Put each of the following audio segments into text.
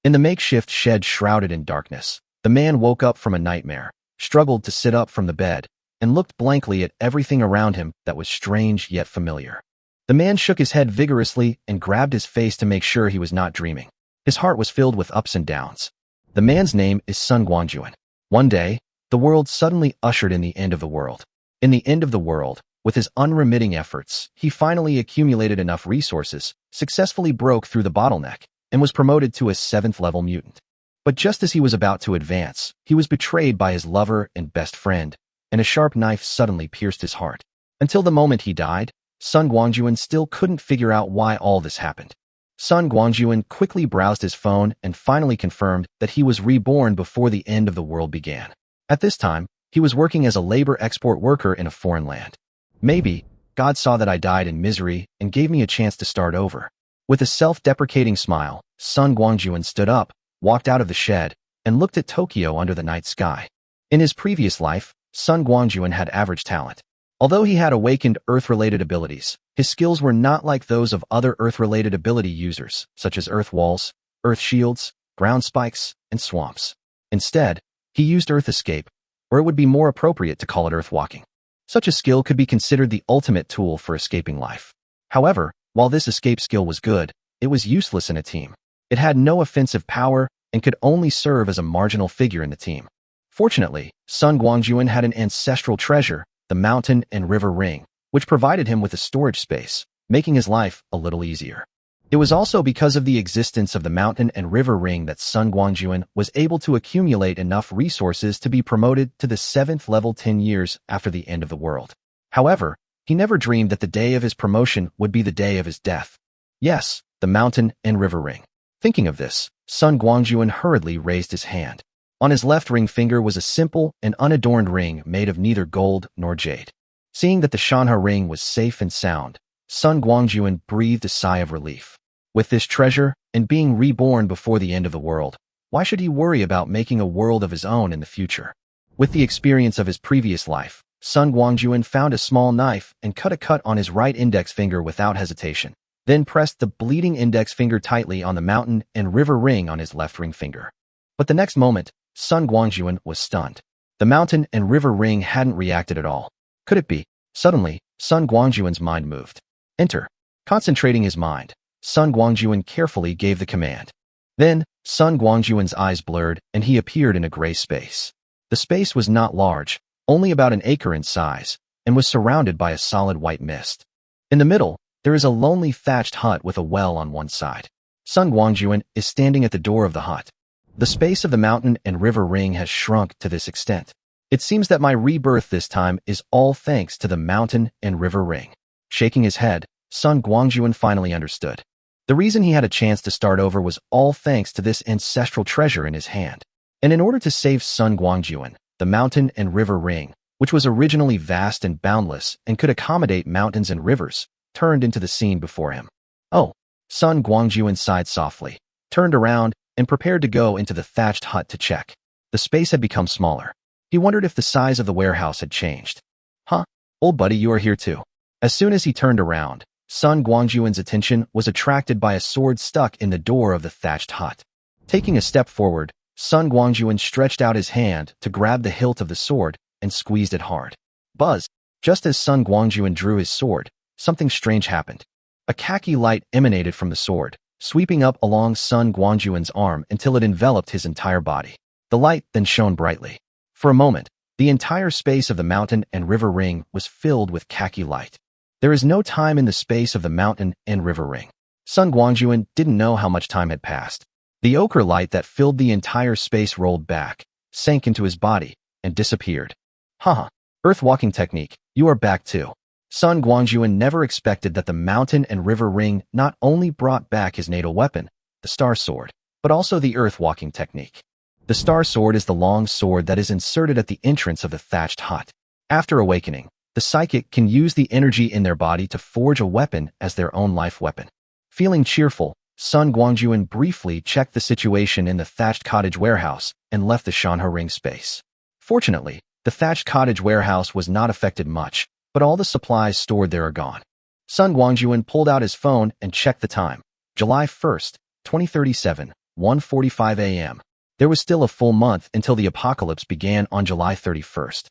In the makeshift shed shrouded in darkness, the man woke up from a nightmare, struggled to sit up from the bed, and looked blankly at everything around him that was strange yet familiar. The man shook his head vigorously and grabbed his face to make sure he was not dreaming. His heart was filled with ups and downs. The man's name is Sun Guangjun. One day, the world suddenly ushered in the end of the world. In the end of the world, with his unremitting efforts, he finally accumulated enough resources, successfully broke through the bottleneck, and was promoted to a 7th-level mutant. But just as he was about to advance, he was betrayed by his lover and best friend, and a sharp knife suddenly pierced his heart. Until the moment he died, Sun Guangjun still couldn't figure out why all this happened. Sun Guangjun quickly browsed his phone and finally confirmed that he was reborn before the end of the world began. At this time, he was working as a labor export worker in a foreign land. Maybe, God saw that I died in misery and gave me a chance to start over. With a self-deprecating smile, Sun Guangjun stood up, walked out of the shed, and looked at Tokyo under the night sky. In his previous life, Sun Guangjun had average talent. Although he had awakened Earth-related abilities, his skills were not like those of other Earth-related ability users, such as Earth Walls, Earth Shields, Ground Spikes, and Swamps. Instead, he used Earth Escape, or it would be more appropriate to call it Earth Walking. Such a skill could be considered the ultimate tool for escaping life. However, while this escape skill was good, it was useless in a team. It had no offensive power and could only serve as a marginal figure in the team. Fortunately, Sun Guangjun had an ancestral treasure, the mountain and river ring, which provided him with a storage space, making his life a little easier. It was also because of the existence of the mountain and river ring that Sun Guangjun was able to accumulate enough resources to be promoted to the 7th level 10 years after the end of the world. However, he never dreamed that the day of his promotion would be the day of his death. Yes, the mountain and river ring. Thinking of this, Sun Guangjun hurriedly raised his hand. On his left ring finger was a simple and unadorned ring made of neither gold nor jade. Seeing that the Shanha ring was safe and sound, Sun Guangjun breathed a sigh of relief. With this treasure, and being reborn before the end of the world, why should he worry about making a world of his own in the future? With the experience of his previous life, Sun Guangjun found a small knife and cut a cut on his right index finger without hesitation, then pressed the bleeding index finger tightly on the mountain and river ring on his left ring finger. But the next moment, Sun Guangjun was stunned. The mountain and river ring hadn't reacted at all. Could it be? Suddenly, Sun Guangjun's mind moved. Enter. Concentrating his mind, Sun Guangjun carefully gave the command. Then, Sun Guangjun's eyes blurred and he appeared in a gray space. The space was not large, only about an acre in size, and was surrounded by a solid white mist. In the middle, there is a lonely thatched hut with a well on one side. Sun Guangjun is standing at the door of the hut. The space of the mountain and river ring has shrunk to this extent. It seems that my rebirth this time is all thanks to the mountain and river ring. Shaking his head, Sun Guangjun finally understood. The reason he had a chance to start over was all thanks to this ancestral treasure in his hand. And in order to save Sun Guangjun, the mountain and river ring, which was originally vast and boundless and could accommodate mountains and rivers, turned into the scene before him. Oh, Sun Guangjun sighed softly, turned around, and prepared to go into the thatched hut to check. The space had become smaller. He wondered if the size of the warehouse had changed. Huh, old buddy, you are here too. As soon as he turned around, Sun Guangjun's attention was attracted by a sword stuck in the door of the thatched hut. Taking a step forward, Sun Guangjun stretched out his hand to grab the hilt of the sword and squeezed it hard. Buzz! Just as Sun Guangjun drew his sword, something strange happened. A khaki light emanated from the sword, sweeping up along Sun Guangjun's arm until it enveloped his entire body. The light then shone brightly. For a moment, the entire space of the mountain and river ring was filled with khaki light. There is no time in the space of the mountain and river ring. Sun Guangjun didn't know how much time had passed. The ochre light that filled the entire space rolled back, sank into his body, and disappeared. Haha, Earth walking technique, you are back too. Sun Guangjun never expected that the mountain and river ring not only brought back his natal weapon, the star sword, but also the earth walking technique. The star sword is the long sword that is inserted at the entrance of the thatched hut. After awakening, the psychic can use the energy in their body to forge a weapon as their own life weapon. Feeling cheerful, Sun Guangjun briefly checked the situation in the thatched cottage warehouse and left the Shanha ring space. Fortunately, the thatched cottage warehouse was not affected much, but all the supplies stored there are gone. Sun Guangjun pulled out his phone and checked the time. July 1st, 2037, 1:45 a.m. There was still a full month until the apocalypse began on July 31st.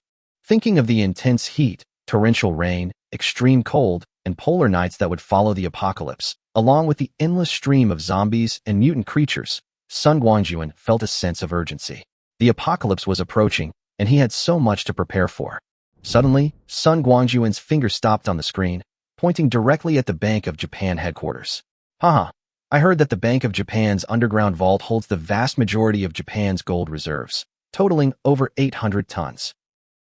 Thinking of the intense heat, torrential rain, extreme cold, and polar nights that would follow the apocalypse, along with the endless stream of zombies and mutant creatures, Sun Guangjun felt a sense of urgency. The apocalypse was approaching, and he had so much to prepare for. Suddenly, Sun Guangjun's finger stopped on the screen, pointing directly at the Bank of Japan headquarters. Haha, I heard that the Bank of Japan's underground vault holds the vast majority of Japan's gold reserves, totaling over 800 tons.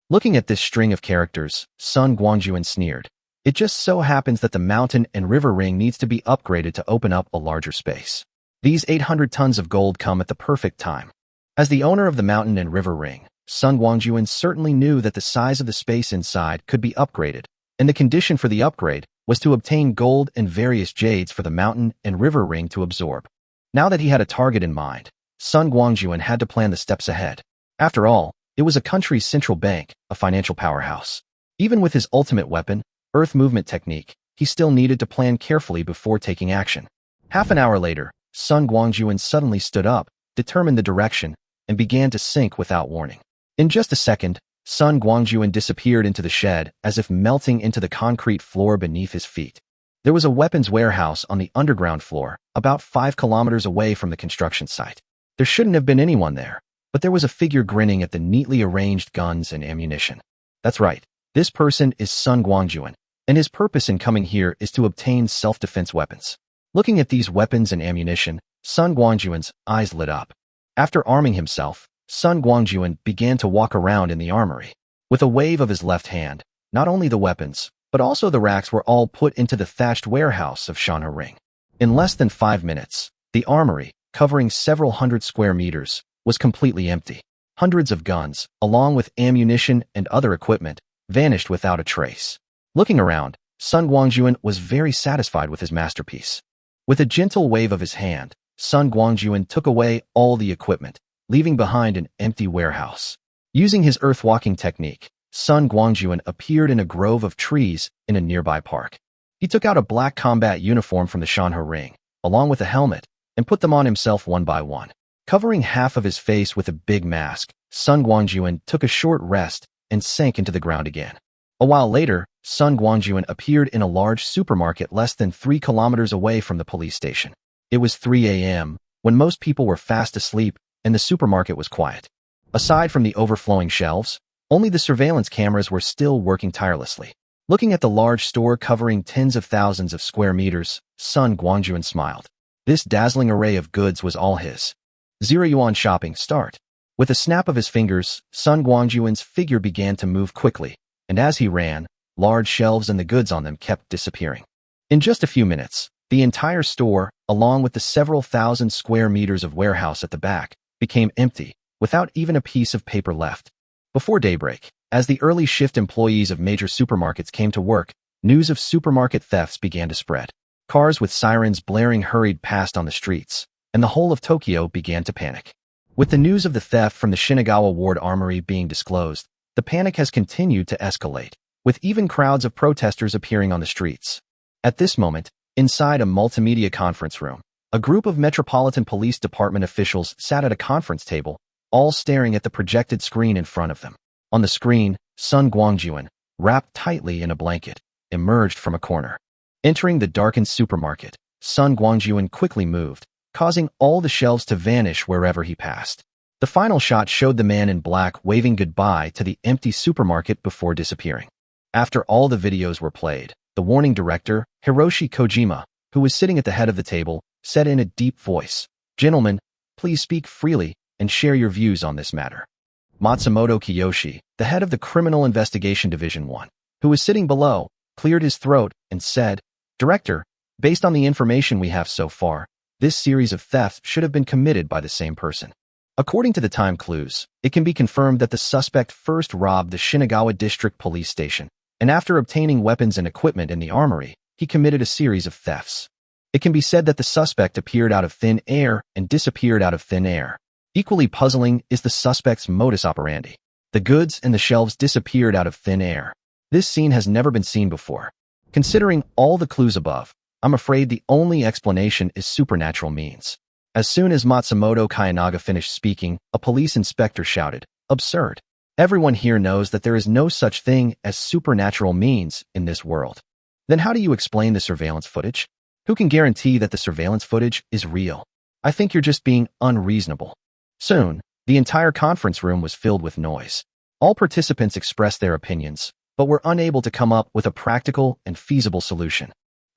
Looking at this string of characters, Sun Guangjun sneered. It just so happens that the mountain and river ring needs to be upgraded to open up a larger space. These 800 tons of gold come at the perfect time. As the owner of the mountain and river ring, Sun Guangjun certainly knew that the size of the space inside could be upgraded, and the condition for the upgrade was to obtain gold and various jades for the mountain and river ring to absorb. Now that he had a target in mind, Sun Guangjun had to plan the steps ahead. After all, it was a country's central bank, a financial powerhouse. Even with his ultimate weapon, Earth movement technique, he still needed to plan carefully before taking action. Half an hour later, Sun Guangjun suddenly stood up, determined the direction, and began to sink without warning. In just a second, Sun Guangjun disappeared into the shed as if melting into the concrete floor beneath his feet. There was a weapons warehouse on the underground floor, about 5 kilometers away from the construction site. There shouldn't have been anyone there, but there was a figure grinning at the neatly arranged guns and ammunition. That's right, this person is Sun Guangjun, and his purpose in coming here is to obtain self-defense weapons. Looking at these weapons and ammunition, Sun Guangjun's eyes lit up. After arming himself, Sun Guangjun began to walk around in the armory. With a wave of his left hand, not only the weapons, but also the racks were all put into the thatched warehouse of Shanha Ring. In less than 5 minutes, the armory, covering several hundred square meters, was completely empty. Hundreds of guns, along with ammunition and other equipment, vanished without a trace. Looking around, Sun Guangjun was very satisfied with his masterpiece. With a gentle wave of his hand, Sun Guangjun took away all the equipment, leaving behind an empty warehouse. Using his earth-walking technique, Sun Guangjun appeared in a grove of trees in a nearby park. He took out a black combat uniform from the Shanha Ring, along with a helmet, and put them on himself one by one. Covering half of his face with a big mask, Sun Guangjun took a short rest and sank into the ground again. A while later, Sun Guangjun appeared in a large supermarket less than 3 kilometers away from the police station. It was 3 a.m., when most people were fast asleep and the supermarket was quiet. Aside from the overflowing shelves, only the surveillance cameras were still working tirelessly. Looking at the large store covering tens of thousands of square meters, Sun Guangjun smiled. This dazzling array of goods was all his. 0 yuan shopping start. With a snap of his fingers, Sun Guangjun's figure began to move quickly, and as he ran, large shelves and the goods on them kept disappearing. In just a few minutes, the entire store, along with the several thousand square meters of warehouse at the back, became empty, without even a piece of paper left. Before daybreak, as the early shift employees of major supermarkets came to work, news of supermarket thefts began to spread. Cars with sirens blaring hurried past on the streets, and the whole of Tokyo began to panic. With the news of the theft from the Shinagawa Ward Armory being disclosed, the panic has continued to escalate, with even crowds of protesters appearing on the streets. At this moment, inside a multimedia conference room, a group of Metropolitan Police Department officials sat at a conference table, all staring at the projected screen in front of them. On the screen, Sun Guangjun, wrapped tightly in a blanket, emerged from a corner. Entering the darkened supermarket, Sun Guangjun quickly moved, causing all the shelves to vanish wherever he passed. The final shot showed the man in black waving goodbye to the empty supermarket before disappearing. After all the videos were played, the warning director, Hiroshi Kojima, who was sitting at the head of the table, said in a deep voice, "Gentlemen, please speak freely and share your views on this matter." Matsumoto Kiyoshi, the head of the Criminal Investigation Division 1, who was sitting below, cleared his throat and said, "Director, based on the information we have so far, this series of thefts should have been committed by the same person. According to the time clues, it can be confirmed that the suspect first robbed the Shinagawa District Police Station, and after obtaining weapons and equipment in the armory, he committed a series of thefts. It can be said that the suspect appeared out of thin air and disappeared out of thin air. Equally puzzling is the suspect's modus operandi. The goods and the shelves disappeared out of thin air. This scene has never been seen before. Considering all the clues above, I'm afraid the only explanation is supernatural means. As soon as Matsumoto Kayanaga finished speaking, a police inspector shouted, "Absurd. Everyone here knows that there is no such thing as supernatural means in this world. Then how do you explain the surveillance footage? Who can guarantee that the surveillance footage is real? I think you're just being unreasonable." Soon, the entire conference room was filled with noise. All participants expressed their opinions, but were unable to come up with a practical and feasible solution.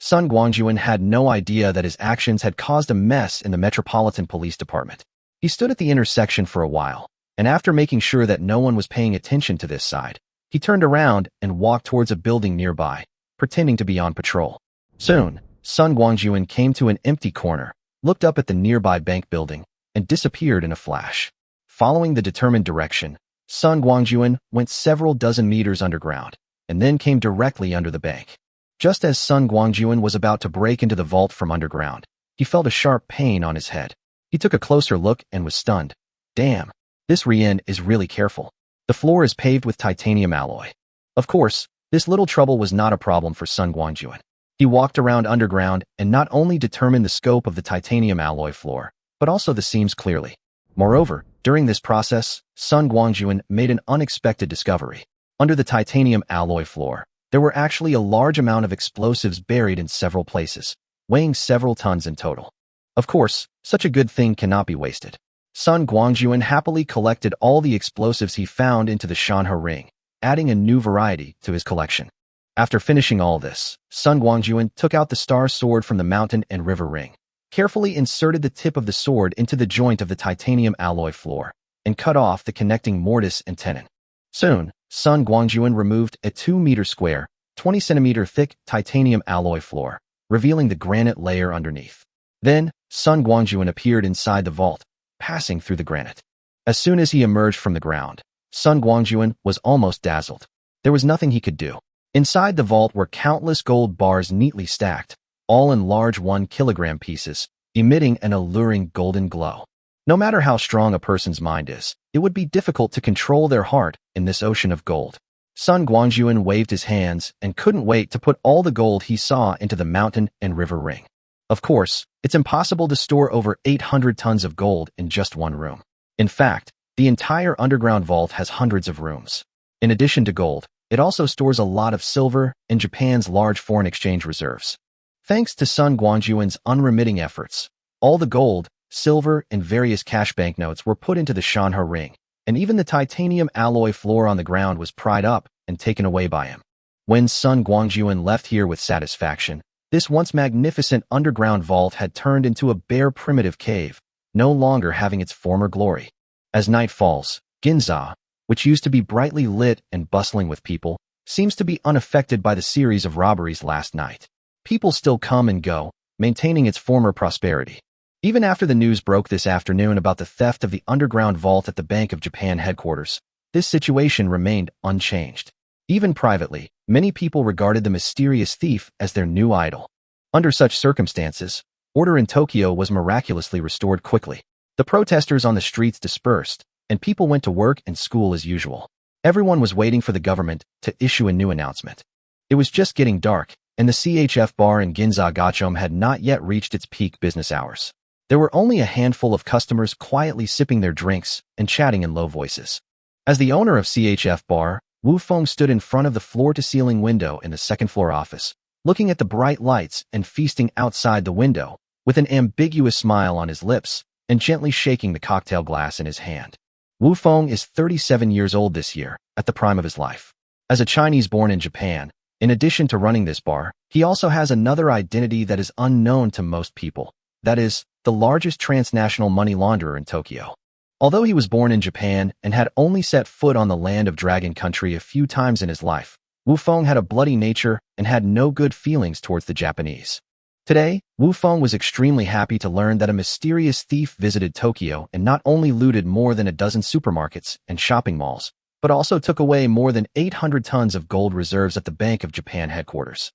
Sun Guangjun had no idea that his actions had caused a mess in the Metropolitan Police Department. He stood at the intersection for a while, and after making sure that no one was paying attention to this side, he turned around and walked towards a building nearby, pretending to be on patrol. Soon, Sun Guangjun came to an empty corner, looked up at the nearby bank building, and disappeared in a flash. Following the determined direction, Sun Guangjun went several dozen meters underground, and then came directly under the bank. Just as Sun Guangjun was about to break into the vault from underground, he felt a sharp pain on his head. He took a closer look and was stunned. Damn, this Rien is really careful. The floor is paved with titanium alloy. Of course, this little trouble was not a problem for Sun Guangjun. He walked around underground and not only determined the scope of the titanium alloy floor, but also the seams clearly. Moreover, during this process, Sun Guangjun made an unexpected discovery. Under the titanium alloy floor, there were actually a large amount of explosives buried in several places, weighing several tons in total. Of course, such a good thing cannot be wasted. Sun Guangjun happily collected all the explosives he found into the manhwa ring, adding a new variety to his collection. After finishing all this, Sun Guangjun took out the star sword from the mountain and river ring, carefully inserted the tip of the sword into the joint of the titanium alloy floor, and cut off the connecting mortise and tenon. Soon, Sun Guangjun removed a 2-meter square, 20-centimeter thick titanium alloy floor, revealing the granite layer underneath. Then, Sun Guangjun appeared inside the vault, passing through the granite. As soon as he emerged from the ground, Sun Guangjun was almost dazzled. There was nothing he could do. Inside the vault were countless gold bars neatly stacked, all in large 1-kilogram pieces, emitting an alluring golden glow. No matter how strong a person's mind is, it would be difficult to control their heart in this ocean of gold. Sun Guangjun waved his hands and couldn't wait to put all the gold he saw into the mountain and river ring. Of course, it's impossible to store over 800 tons of gold in just one room. In fact, the entire underground vault has hundreds of rooms. In addition to gold, it also stores a lot of silver and Japan's large foreign exchange reserves. Thanks to Sun Guangjun's unremitting efforts, all the gold, silver, and various cash banknotes were put into the manhwa ring, and even the titanium alloy floor on the ground was pried up and taken away by him. When Sun Guangjun left here with satisfaction, this once magnificent underground vault had turned into a bare primitive cave, no longer having its former glory. As night falls, Ginza, which used to be brightly lit and bustling with people, seems to be unaffected by the series of robberies last night. People still come and go, maintaining its former prosperity. Even after the news broke this afternoon about the theft of the underground vault at the Bank of Japan headquarters, this situation remained unchanged. Even privately, many people regarded the mysterious thief as their new idol. Under such circumstances, order in Tokyo was miraculously restored quickly. The protesters on the streets dispersed, and people went to work and school as usual. Everyone was waiting for the government to issue a new announcement. It was just getting dark, and the CHF bar in Ginza Gachom had not yet reached its peak business hours. There were only a handful of customers quietly sipping their drinks and chatting in low voices. As the owner of CHF bar, Wu Feng stood in front of the floor-to-ceiling window in the second-floor office, looking at the bright lights and feasting outside the window, with an ambiguous smile on his lips and gently shaking the cocktail glass in his hand. Wu Feng is 37 years old this year, at the prime of his life. As a Chinese born in Japan, in addition to running this bar, he also has another identity that is unknown to most people. That is, the largest transnational money launderer in Tokyo. Although he was born in Japan and had only set foot on the land of Dragon Country a few times in his life, Wu Feng had a bloody nature and had no good feelings towards the Japanese. Today, Wu Feng was extremely happy to learn that a mysterious thief visited Tokyo and not only looted more than a dozen supermarkets and shopping malls, but also took away more than 800 tons of gold reserves at the Bank of Japan headquarters.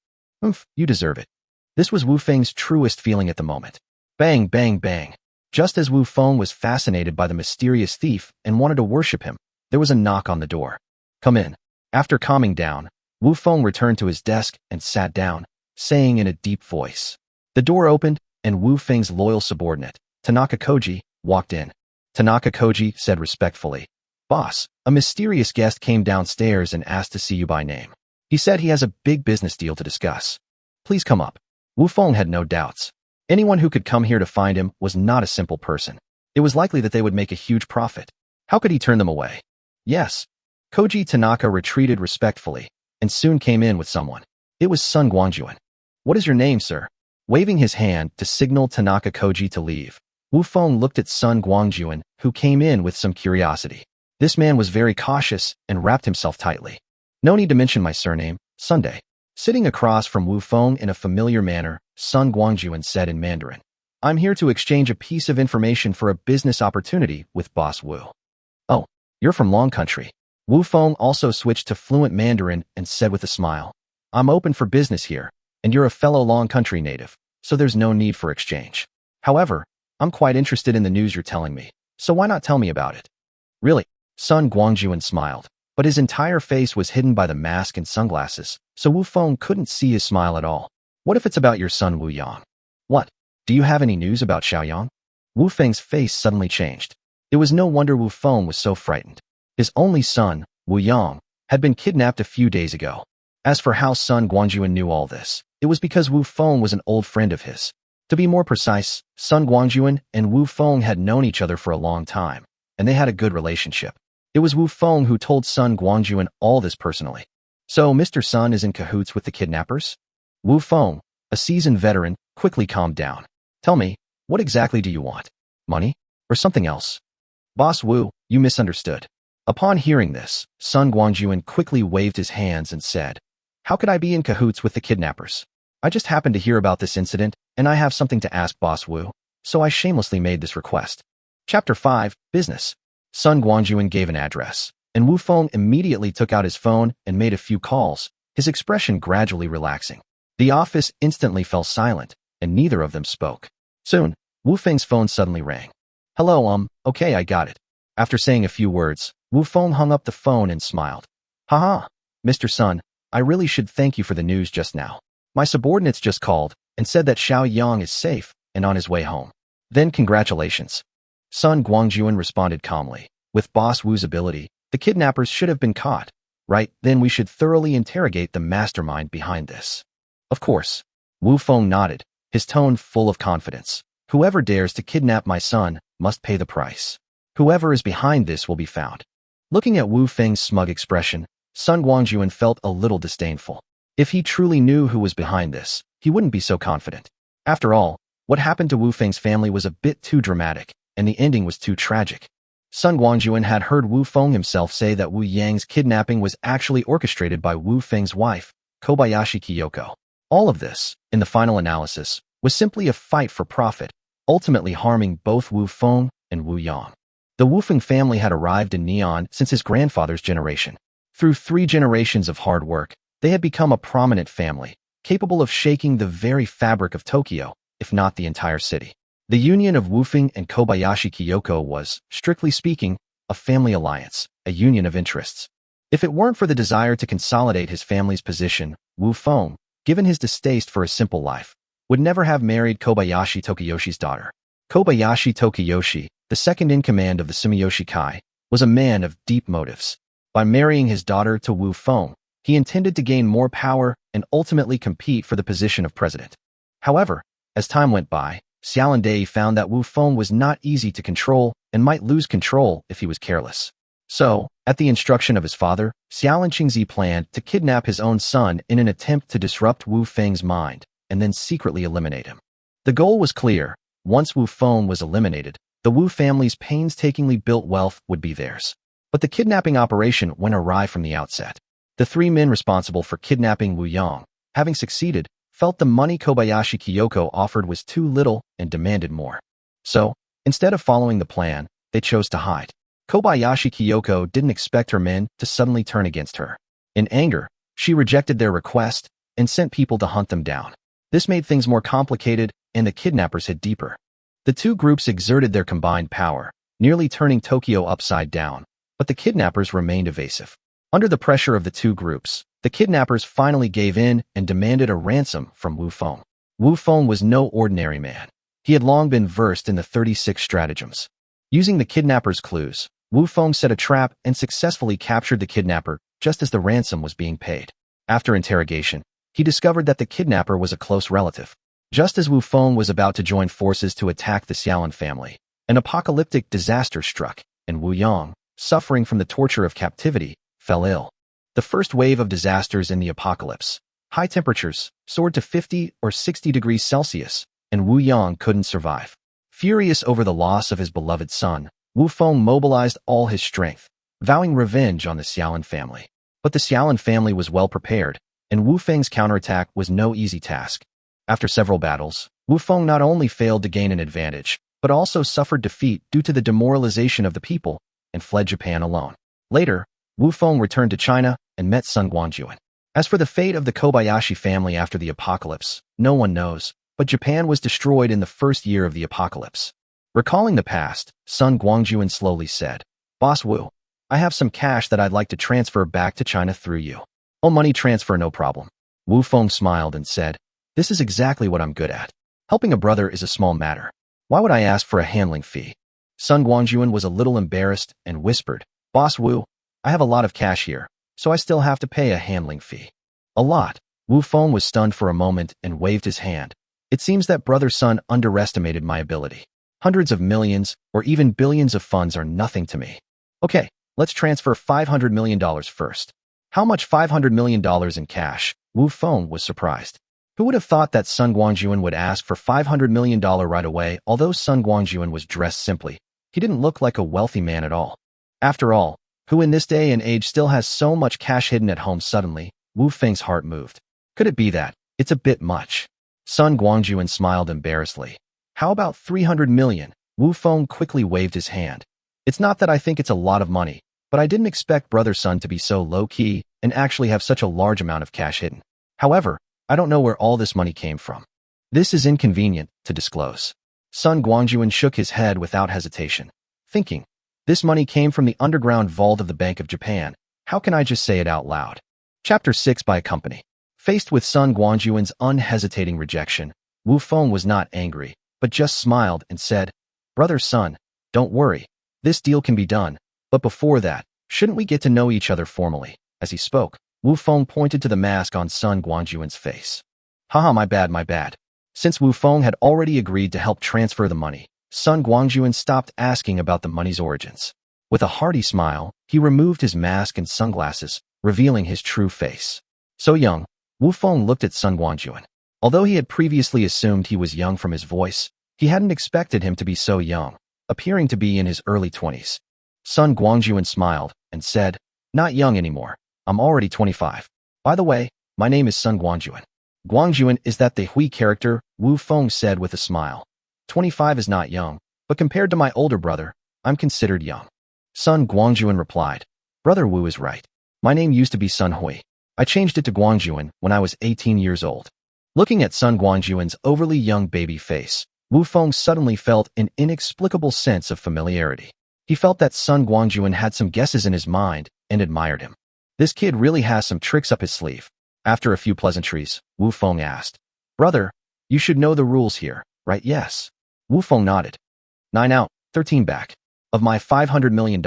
You deserve it. This was Wu Feng's truest feeling at the moment. Bang, bang, bang. Just as Wu Feng was fascinated by the mysterious thief and wanted to worship him, there was a knock on the door. Come in. After calming down, Wu Feng returned to his desk and sat down, saying in a deep voice. The door opened, and Wu Feng's loyal subordinate, Tanaka Koji, walked in. Tanaka Koji said respectfully, "Boss, a mysterious guest came downstairs and asked to see you by name. He said he has a big business deal to discuss. Please come up." Wu Feng had no doubts. Anyone who could come here to find him was not a simple person. It was likely that they would make a huge profit. How could he turn them away? Yes. Koji Tanaka retreated respectfully and soon came in with someone. It was Sun Guangjun. "What is your name, sir?" Waving his hand to signal Tanaka Koji to leave, Wu Feng looked at Sun Guangjun, who came in with some curiosity. This man was very cautious and wrapped himself tightly. "No need to mention my surname, Sunday." Sitting across from Wu Feng in a familiar manner, Sun Guangjun said in Mandarin, "I'm here to exchange a piece of information for a business opportunity with Boss Wu." "Oh, you're from Long Country." Wu Feng also switched to fluent Mandarin and said with a smile, "I'm open for business here, and you're a fellow Long Country native, so there's no need for exchange. However, I'm quite interested in the news you're telling me, so why not tell me about it?" "Really?" Sun Guangjun smiled, but his entire face was hidden by the mask and sunglasses, so Wu Feng couldn't see his smile at all. "What if it's about your son Wu Yang?" "What? Do you have any news about Xiaoyang?" Wu Feng's face suddenly changed. It was no wonder Wu Feng was so frightened. His only son, Wu Yang, had been kidnapped a few days ago. As for how Sun Guangjun knew all this, it was because Wu Feng was an old friend of his. To be more precise, Sun Guangjun and Wu Feng had known each other for a long time, and they had a good relationship. It was Wu Feng who told Sun Guangjun all this personally. "So Mr. Sun is in cahoots with the kidnappers?" Wu Feng, a seasoned veteran, quickly calmed down. "Tell me, what exactly do you want? Money? Or something else?" "Boss Wu, you misunderstood." Upon hearing this, Sun Guangjun quickly waved his hands and said, "How could I be in cahoots with the kidnappers? I just happened to hear about this incident, and I have something to ask Boss Wu, so I shamelessly made this request." Chapter 5, Business. Sun Guangjun gave an address, and Wu Feng immediately took out his phone and made a few calls, his expression gradually relaxing. The office instantly fell silent, and neither of them spoke. Soon, Wu Feng's phone suddenly rang. "Hello, okay, I got it." After saying a few words, Wu Feng hung up the phone and smiled. "Haha, Mr. Sun, I really should thank you for the news just now. My subordinates just called and said that Xiaoyang is safe and on his way home." "Then congratulations." Sun Guangjun responded calmly. "With Boss Wu's ability, the kidnappers should have been caught, right? Then we should thoroughly interrogate the mastermind behind this." "Of course." Wu Feng nodded, his tone full of confidence. "Whoever dares to kidnap my son must pay the price. Whoever is behind this will be found." Looking at Wu Feng's smug expression, Sun Guangjun felt a little disdainful. If he truly knew who was behind this, he wouldn't be so confident. After all, what happened to Wu Feng's family was a bit too dramatic, and the ending was too tragic. Sun Guangjun had heard Wu Feng himself say that Wu Yang's kidnapping was actually orchestrated by Wu Feng's wife, Kobayashi Kyoko. All of this, in the final analysis, was simply a fight for profit, ultimately harming both Wu Feng and Wu Yang. The Wu Feng family had arrived in Neon since his grandfather's generation. Through 3 generations of hard work, they had become a prominent family, capable of shaking the very fabric of Tokyo, if not the entire city. The union of Wu Feng and Kobayashi Kyoko was, strictly speaking, a family alliance, a union of interests. If it weren't for the desire to consolidate his family's position, Wu Feng, given his distaste for a simple life, would never have married Kobayashi Tokiyoshi's daughter. Kobayashi Tokiyoshi, the second in command of the Sumiyoshi Kai, was a man of deep motives. By marrying his daughter to Wu Feng, he intended to gain more power and ultimately compete for the position of president. However, as time went by, Xiaolin found that Wu Feng was not easy to control and might lose control if he was careless. So, at the instruction of his father, Xiaolin Qingzi planned to kidnap his own son in an attempt to disrupt Wu Feng's mind and then secretly eliminate him. The goal was clear. Once Wu Feng was eliminated, the Wu family's painstakingly built wealth would be theirs. But the kidnapping operation went awry from the outset. The 3 men responsible for kidnapping Wu Yang, having succeeded, felt the money Kobayashi Kyoko offered was too little and demanded more. So, instead of following the plan, they chose to hide. Kobayashi Kyoko didn't expect her men to suddenly turn against her. In anger, she rejected their request and sent people to hunt them down. This made things more complicated and the kidnappers hid deeper. The 2 groups exerted their combined power, nearly turning Tokyo upside down, but the kidnappers remained evasive. Under the pressure of the 2 groups, the kidnappers finally gave in and demanded a ransom from Wu Feng. Wu Feng was no ordinary man. He had long been versed in the 36 stratagems. Using the kidnapper's clues, Wu Feng set a trap and successfully captured the kidnapper just as the ransom was being paid. After interrogation, he discovered that the kidnapper was a close relative. Just as Wu Feng was about to join forces to attack the Xiaolin family, an apocalyptic disaster struck, and Wu Yang, suffering from the torture of captivity, fell ill. The first wave of disasters in the apocalypse. High temperatures soared to 50 or 60 degrees Celsius, and Wu Yang couldn't survive. Furious over the loss of his beloved son, Wu Feng mobilized all his strength, vowing revenge on the Xiaolin family. But the Xiaolin family was well prepared, and Wu Feng's counterattack was no easy task. After several battles, Wu Feng not only failed to gain an advantage, but also suffered defeat due to the demoralization of the people and fled Japan alone. Later, Wu Feng returned to China and met Sun Guangjun. As for the fate of the Kobayashi family after the apocalypse, no one knows, but Japan was destroyed in the first year of the apocalypse. Recalling the past, Sun Guangjun slowly said, "Boss Wu, I have some cash that I'd like to transfer back to China through you." "Oh, money transfer, no problem." Wu Feng smiled and said, "This is exactly what I'm good at. Helping a brother is a small matter. Why would I ask for a handling fee?" Sun Guangjun was a little embarrassed and whispered, "Boss Wu, I have a lot of cash here, so I still have to pay a handling fee." "A lot?" Wu Feng was stunned for a moment and waved his hand. "It seems that brother Sun underestimated my ability. Hundreds of millions or even billions of funds are nothing to me. Okay, let's transfer $500 million first." "How much $500 million in cash?" Wu Feng was surprised. Who would have thought that Sun Guangjun would ask for $500 million right away? Although Sun Guangjun was dressed simply, he didn't look like a wealthy man at all. After all, who in this day and age still has so much cash hidden at home? Suddenly, Wu Feng's heart moved. Could it be that it's a bit much? Sun Guangjun smiled embarrassedly. "How about 300 million? Wu Feng quickly waved his hand. "It's not that I think it's a lot of money, but I didn't expect brother Sun to be so low-key and actually have such a large amount of cash hidden. However, I don't know where all this money came from. This is inconvenient to disclose." Sun Guangjun shook his head without hesitation, thinking, "This money came from the underground vault of the Bank of Japan. How can I just say it out loud?" Chapter 6 by a company. Faced with Sun Guangjun's unhesitating rejection, Wu Feng was not angry, but just smiled and said, "Brother Sun, don't worry. This deal can be done. But before that, shouldn't we get to know each other formally?" As he spoke, Wu Feng pointed to the mask on Sun Guangjun's face. "Haha, my bad. Since Wu Feng had already agreed to help transfer the money, Sun Guangjun stopped asking about the money's origins. With a hearty smile, he removed his mask and sunglasses, revealing his true face. So young, Wu Feng looked at Sun Guangjun. Although he had previously assumed he was young from his voice, he hadn't expected him to be so young, appearing to be in his early 20s. Sun Guangjun smiled and said, "Not young anymore. I'm already 25. By the way, my name is Sun Guangjun." "Guangjun, is that the Hui character?" Wu Feng said with a smile. 25 is not young, but compared to my older brother, I'm considered young." Sun Guangjun replied, "Brother Wu is right. My name used to be Sun Hui. I changed it to Guangjun when I was 18 years old." Looking at Sun Guangjun's overly young baby face, Wu Feng suddenly felt an inexplicable sense of familiarity. He felt that Sun Guangjun had some guesses in his mind and admired him. This kid really has some tricks up his sleeve. After a few pleasantries, Wu Feng asked, "Brother, you should know the rules here, right?" "Yes." Wu Feng nodded. 9 out, 13 back. Of my $500 million,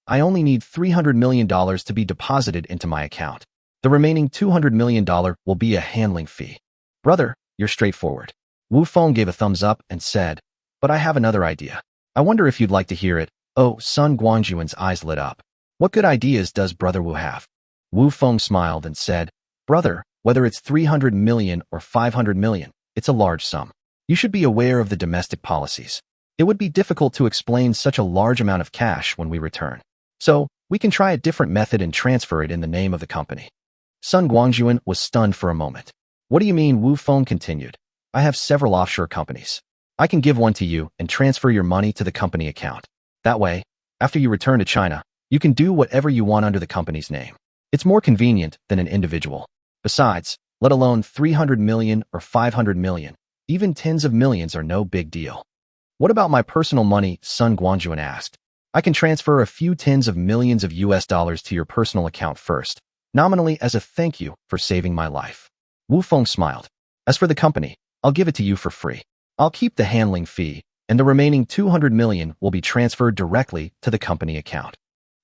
I only need $300 million to be deposited into my account. The remaining $200 million will be a handling fee. Brother, you're straightforward. Wu Feng gave a thumbs up and said, "But I have another idea. I wonder if you'd like to hear it." Oh, Sun Guangjun's eyes lit up. "What good ideas does Brother Wu have?" Wu Feng smiled and said, "Brother, whether it's 300 million or 500 million, it's a large sum. You should be aware of the domestic policies. It would be difficult to explain such a large amount of cash when we return. So, we can try a different method and transfer it in the name of the company." Sun Guangjun was stunned for a moment. "What do you mean?" Wu Feng continued. "I have several offshore companies. I can give one to you and transfer your money to the company account. That way, after you return to China, you can do whatever you want under the company's name. It's more convenient than an individual. Besides, let alone 300 million or 500 million, even tens of millions are no big deal." "What about my personal money?" Sun Guangjun asked. "I can transfer a few tens of millions of US dollars to your personal account first, nominally as a thank you for saving my life." Wu Feng smiled. "As for the company, I'll give it to you for free. I'll keep the handling fee, and the remaining 200 million will be transferred directly to the company account.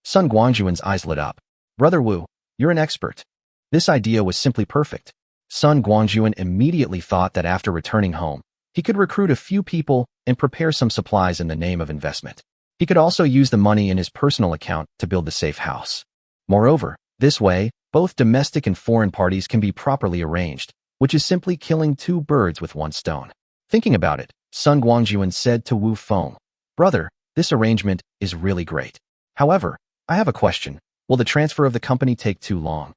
Sun Guangjun's eyes lit up. Brother Wu, you're an expert. This idea was simply perfect. Sun Guangjun immediately thought that after returning home, he could recruit a few people and prepare some supplies in the name of investment. He could also use the money in his personal account to build the safe house. Moreover, this way, both domestic and foreign parties can be properly arranged, which is simply killing two birds with one stone. Thinking about it, Sun Guangjun said to Wu Feng, Brother, this arrangement is really great. However, I have a question. Will the transfer of the company take too long?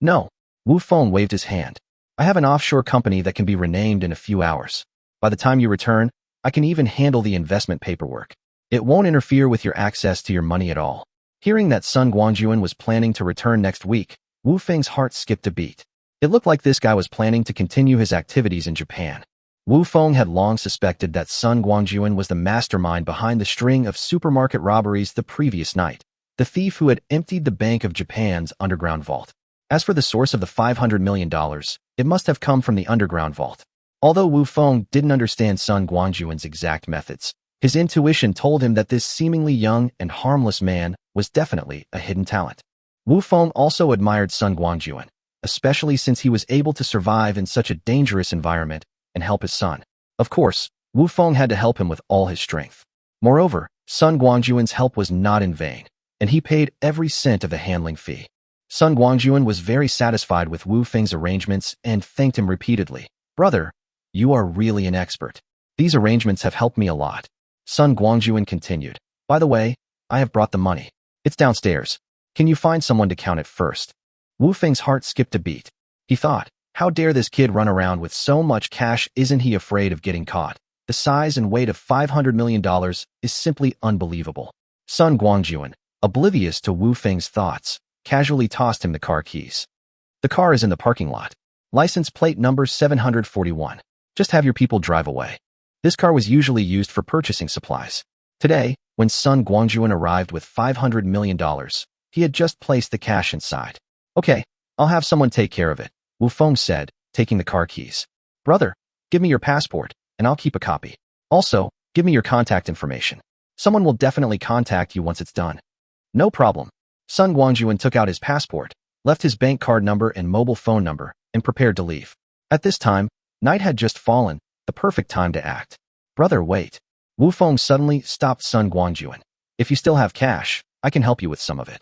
No. Wu Feng waved his hand. I have an offshore company that can be renamed in a few hours. By the time you return, I can even handle the investment paperwork. It won't interfere with your access to your money at all. Hearing that Sun Guangjun was planning to return next week, Wu Feng's heart skipped a beat. It looked like this guy was planning to continue his activities in Japan. Wu Feng had long suspected that Sun Guangjun was the mastermind behind the string of supermarket robberies the previous night, the thief who had emptied the Bank of Japan's underground vault. As for the source of the $500 million, it must have come from the underground vault. Although Wu Feng didn't understand Sun Guangjun's exact methods, his intuition told him that this seemingly young and harmless man was definitely a hidden talent. Wu Feng also admired Sun Guangjun, especially since he was able to survive in such a dangerous environment and help his son. Of course, Wu Feng had to help him with all his strength. Moreover, Sun Guangjun's help was not in vain, and he paid every cent of the handling fee. Sun Guangjun was very satisfied with Wu Feng's arrangements and thanked him repeatedly. Brother, you are really an expert. These arrangements have helped me a lot. Sun Guangjun continued. By the way, I have brought the money. It's downstairs. Can you find someone to count it first? Wu Feng's heart skipped a beat. He thought, how dare this kid run around with so much cash? Isn't he afraid of getting caught? The size and weight of $500 million is simply unbelievable. Sun Guangjun, oblivious to Wu Feng's thoughts, casually tossed him the car keys. The car is in the parking lot. License plate number 741. Just have your people drive away. This car was usually used for purchasing supplies. Today, when Sun Guangjun arrived with $500 million, he had just placed the cash inside. Okay, I'll have someone take care of it, Wu Feng said, taking the car keys. Brother, give me your passport, and I'll keep a copy. Also, give me your contact information. Someone will definitely contact you once it's done. No problem. Sun Guangjun took out his passport, left his bank card number and mobile phone number, and prepared to leave. At this time, night had just fallen, the perfect time to act. Brother, wait. Wu Feng suddenly stopped Sun Guangjun. If you still have cash, I can help you with some of it.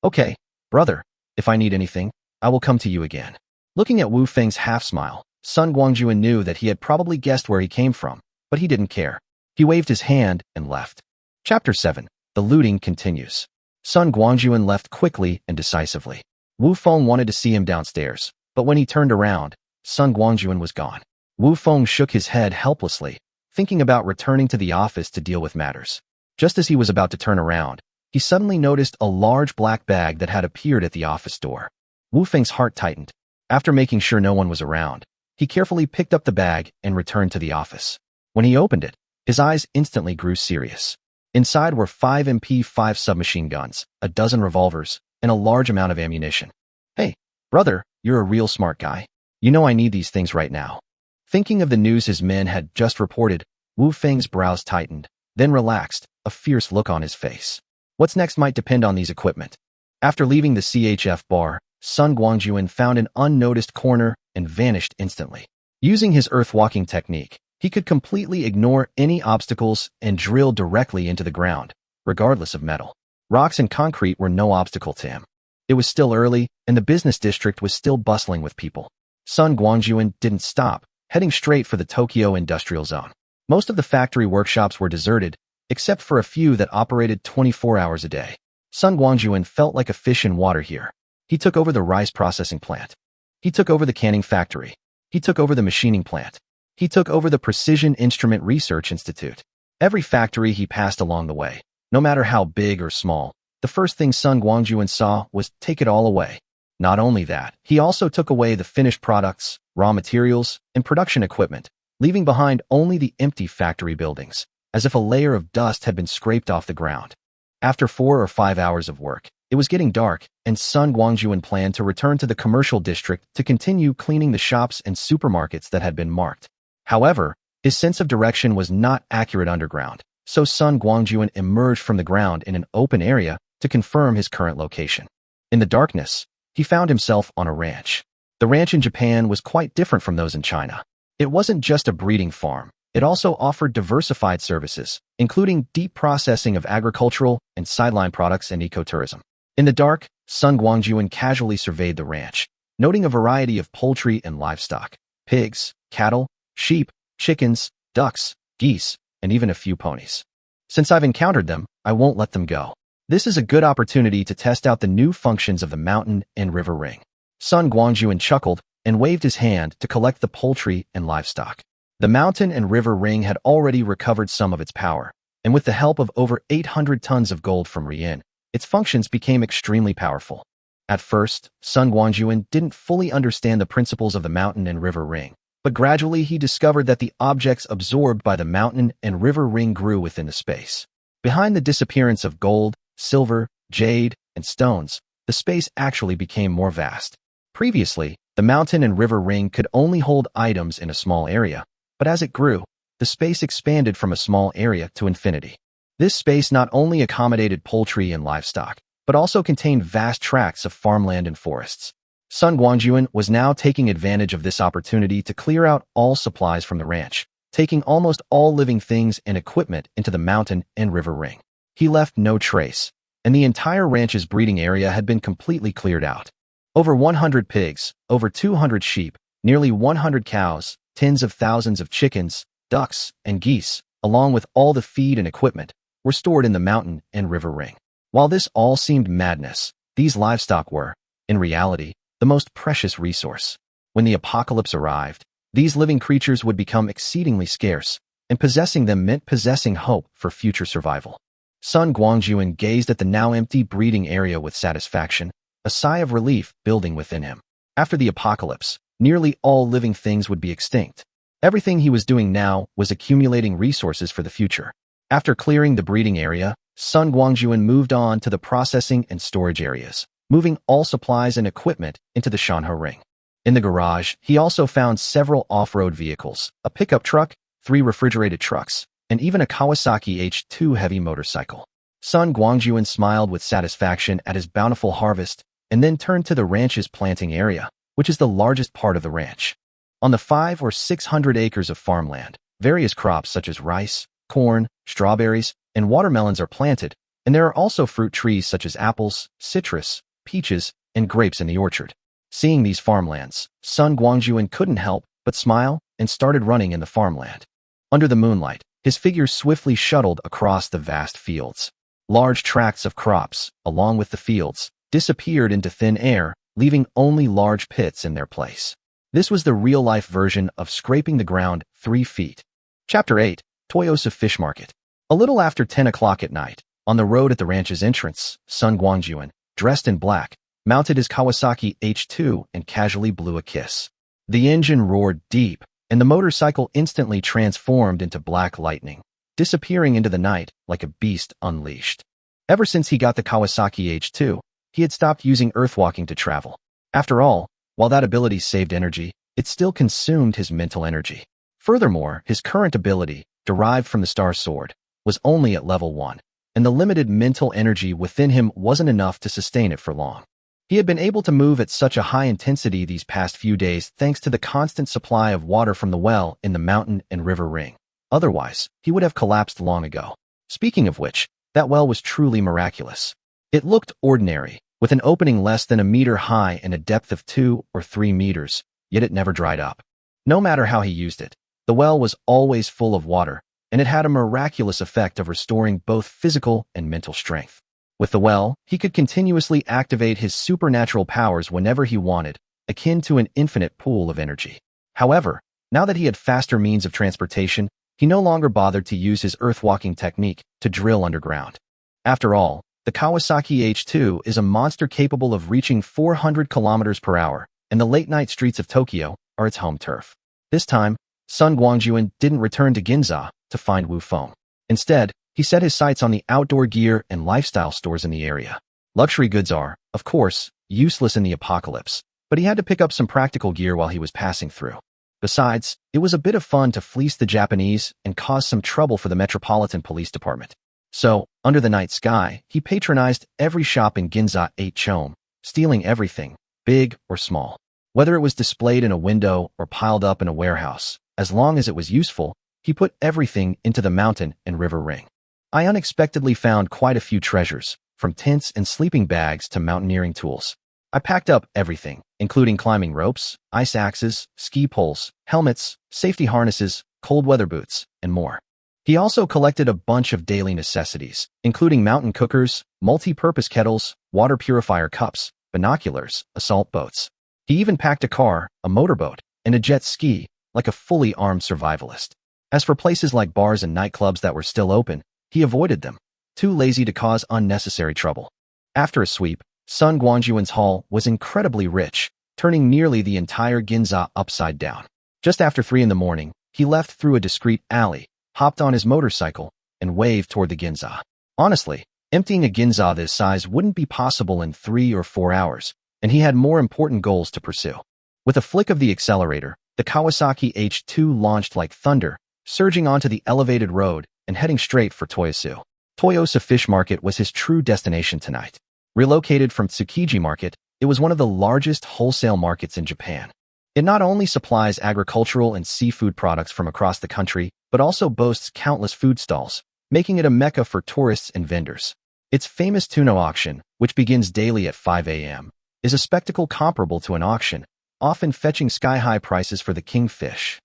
Okay, brother, if I need anything, I will come to you again. Looking at Wu Feng's half-smile, Sun Guangjun knew that he had probably guessed where he came from, but he didn't care. He waved his hand and left. Chapter 7. The looting continues. Sun Guangjun left quickly and decisively. Wu Feng wanted to see him downstairs, but when he turned around, Sun Guangjun was gone. Wu Feng shook his head helplessly, thinking about returning to the office to deal with matters. Just as he was about to turn around, he suddenly noticed a large black bag that had appeared at the office door. Wu Feng's heart tightened. After making sure no one was around, he carefully picked up the bag and returned to the office. When he opened it, his eyes instantly grew serious. Inside were 5 MP5 submachine guns, a dozen revolvers, and a large amount of ammunition. Hey, brother, you're a real smart guy. You know I need these things right now. Thinking of the news his men had just reported, Wu Feng's brows tightened, then relaxed, a fierce look on his face. What's next might depend on these equipment. After leaving the CHF bar, Sun Guangjun found an unnoticed corner and vanished instantly. Using his earth-walking technique, he could completely ignore any obstacles and drill directly into the ground, regardless of metal. Rocks and concrete were no obstacle to him. It was still early, and the business district was still bustling with people. Sun Guangjun didn't stop, heading straight for the Tokyo Industrial Zone. Most of the factory workshops were deserted, except for a few that operated 24 hours a day. Sun Guangjun felt like a fish in water here. He took over the rice processing plant. He took over the canning factory. He took over the machining plant. He took over the Precision Instrument Research Institute. Every factory he passed along the way, no matter how big or small, the first thing Sun Guangjun saw was take it all away. Not only that, he also took away the finished products, raw materials, and production equipment, leaving behind only the empty factory buildings, as if a layer of dust had been scraped off the ground. After 4 or 5 hours of work, it was getting dark, and Sun Guangjun planned to return to the commercial district to continue cleaning the shops and supermarkets that had been marked. However, His sense of direction was not accurate underground, so Sun Guangjun emerged from the ground in an open area to confirm his current location. In the darkness, he found himself on a ranch. The ranch in Japan was quite different from those in China. It wasn't just a breeding farm. It also offered diversified services, including deep processing of agricultural and sideline products and ecotourism. In the dark, Sun Guangjun casually surveyed the ranch, noting a variety of poultry and livestock: pigs, cattle, sheep, chickens, ducks, geese, and even a few ponies. Since I've encountered them, I won't let them go. This is a good opportunity to test out the new functions of the mountain and river ring. Sun Guangjun chuckled and waved his hand to collect the poultry and livestock. The mountain and river ring had already recovered some of its power, and with the help of over 800 tons of gold from Rian, its functions became extremely powerful. At first, Sun Guangjun didn't fully understand the principles of the mountain and river ring, but gradually he discovered that the objects absorbed by the mountain and river ring grew within the space. Behind the disappearance of gold, silver, jade, and stones, the space actually became more vast. Previously, the mountain and river ring could only hold items in a small area, but as it grew, the space expanded from a small area to infinity. This space not only accommodated poultry and livestock, but also contained vast tracts of farmland and forests. Sun Guangjun was now taking advantage of this opportunity to clear out all supplies from the ranch, taking almost all living things and equipment into the mountain and river ring. He left no trace, and the entire ranch's breeding area had been completely cleared out. Over 100 pigs, over 200 sheep, nearly 100 cows, tens of thousands of chickens, ducks, and geese, along with all the feed and equipment, were stored in the mountain and river ring. While this all seemed madness, these livestock were, in reality, the most precious resource. When the apocalypse arrived, these living creatures would become exceedingly scarce, and possessing them meant possessing hope for future survival. Sun Guangjun gazed at the now empty breeding area with satisfaction, a sigh of relief building within him. After the apocalypse, nearly all living things would be extinct. Everything he was doing now was accumulating resources for the future. After clearing the breeding area, Sun Guangjun moved on to the processing and storage areas, moving all supplies and equipment into the Shanhe ring. In the garage, he also found several off-road vehicles, a pickup truck, 3 refrigerated trucks, and even a Kawasaki H2 heavy motorcycle. Sun Guangjun smiled with satisfaction at his bountiful harvest and then turned to the ranch's planting area, which is the largest part of the ranch. On the 500 or 600 acres of farmland, various crops such as rice, corn, strawberries, and watermelons are planted, and there are also fruit trees such as apples, citrus, peaches, and grapes in the orchard. Seeing these farmlands, Sun Guangjun couldn't help but smile and started running in the farmland. Under the moonlight, his figure swiftly shuttled across the vast fields. Large tracts of crops, along with the fields, disappeared into thin air, leaving only large pits in their place. This was the real-life version of scraping the ground 3 feet. Chapter 8, Toyosa Fish Market. A little after 10 o'clock at night, on the road at the ranch's entrance, Sun Guangjun, dressed in black, mounted his Kawasaki H2 and casually blew a kiss. The engine roared deep, and the motorcycle instantly transformed into black lightning, disappearing into the night like a beast unleashed. Ever since he got the Kawasaki H2, he had stopped using earthwalking to travel. After all, while that ability saved energy, it still consumed his mental energy. Furthermore, his current ability, derived from the Star Sword, was only at level 1, and the limited mental energy within him wasn't enough to sustain it for long. He had been able to move at such a high intensity these past few days thanks to the constant supply of water from the well in the mountain and river ring. Otherwise, he would have collapsed long ago. Speaking of which, that well was truly miraculous. It looked ordinary, with an opening less than a meter high and a depth of 2 or 3 meters, yet it never dried up. No matter how he used it, the well was always full of water, and it had a miraculous effect of restoring both physical and mental strength. With the well, he could continuously activate his supernatural powers whenever he wanted, akin to an infinite pool of energy. However, now that he had faster means of transportation, he no longer bothered to use his earthwalking technique to drill underground. After all, the Kawasaki H2 is a monster capable of reaching 400 kilometers per hour, and the late-night streets of Tokyo are its home turf. This time, Sun Guangjun didn't return to Ginza to find Wu Feng. Instead, he set his sights on the outdoor gear and lifestyle stores in the area. Luxury goods are, of course, useless in the apocalypse, but he had to pick up some practical gear while he was passing through. Besides, it was a bit of fun to fleece the Japanese and cause some trouble for the Metropolitan Police Department. So, under the night sky, he patronized every shop in Ginza 8 Chome, stealing everything, big or small. Whether it was displayed in a window or piled up in a warehouse, as long as it was useful, he put everything into the mountain and river ring. I unexpectedly found quite a few treasures, from tents and sleeping bags to mountaineering tools. I packed up everything, including climbing ropes, ice axes, ski poles, helmets, safety harnesses, cold weather boots, and more. He also collected a bunch of daily necessities, including mountain cookers, multi-purpose kettles, water purifier cups, binoculars, assault boats. He even packed a car, a motorboat, and a jet ski, like a fully armed survivalist. As for places like bars and nightclubs that were still open, he avoided them, too lazy to cause unnecessary trouble. After a sweep, Sun Guangjun's haul was incredibly rich, turning nearly the entire Ginza upside down. Just after 3 in the morning, he left through a discreet alley, hopped on his motorcycle, and waved toward the Ginza. Honestly, emptying a Ginza this size wouldn't be possible in 3 or 4 hours, and he had more important goals to pursue. With a flick of the accelerator, the Kawasaki H2 launched like thunder, surging onto the elevated road and heading straight for Toyosu. Toyosu Fish Market was his true destination tonight. Relocated from Tsukiji Market, it was one of the largest wholesale markets in Japan. It not only supplies agricultural and seafood products from across the country, but also boasts countless food stalls, making it a mecca for tourists and vendors. Its famous tuna auction, which begins daily at 5 a.m., is a spectacle comparable to an auction, often fetching sky-high prices for the king fish.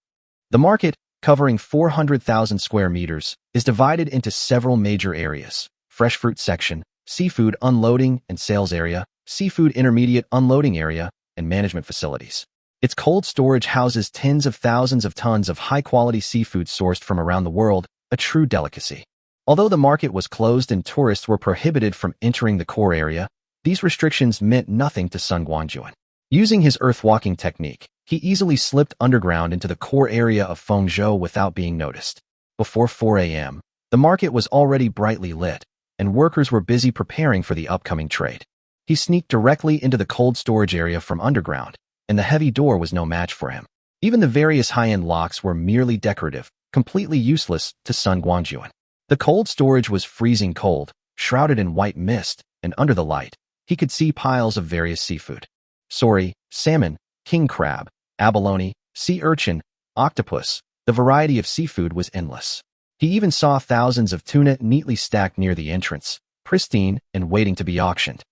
The market, covering 400,000 square meters, is divided into several major areas: fresh fruit section, seafood unloading and sales area, seafood intermediate unloading area, and management facilities. Its cold storage houses tens of thousands of tons of high-quality seafood sourced from around the world, a true delicacy. Although the market was closed and tourists were prohibited from entering the core area, these restrictions meant nothing to Sun Guangjun. Using his earth-walking technique, he easily slipped underground into the core area of Fengzhou without being noticed. Before 4 a.m., the market was already brightly lit, and workers were busy preparing for the upcoming trade. He sneaked directly into the cold storage area from underground, and the heavy door was no match for him. Even the various high-end locks were merely decorative, completely useless to Sun Guangjun. The cold storage was freezing cold, shrouded in white mist, and under the light, he could see piles of various seafood. Sori, salmon, king crab, abalone, sea urchin, octopus. The variety of seafood was endless. He even saw thousands of tuna neatly stacked near the entrance, pristine and waiting to be auctioned.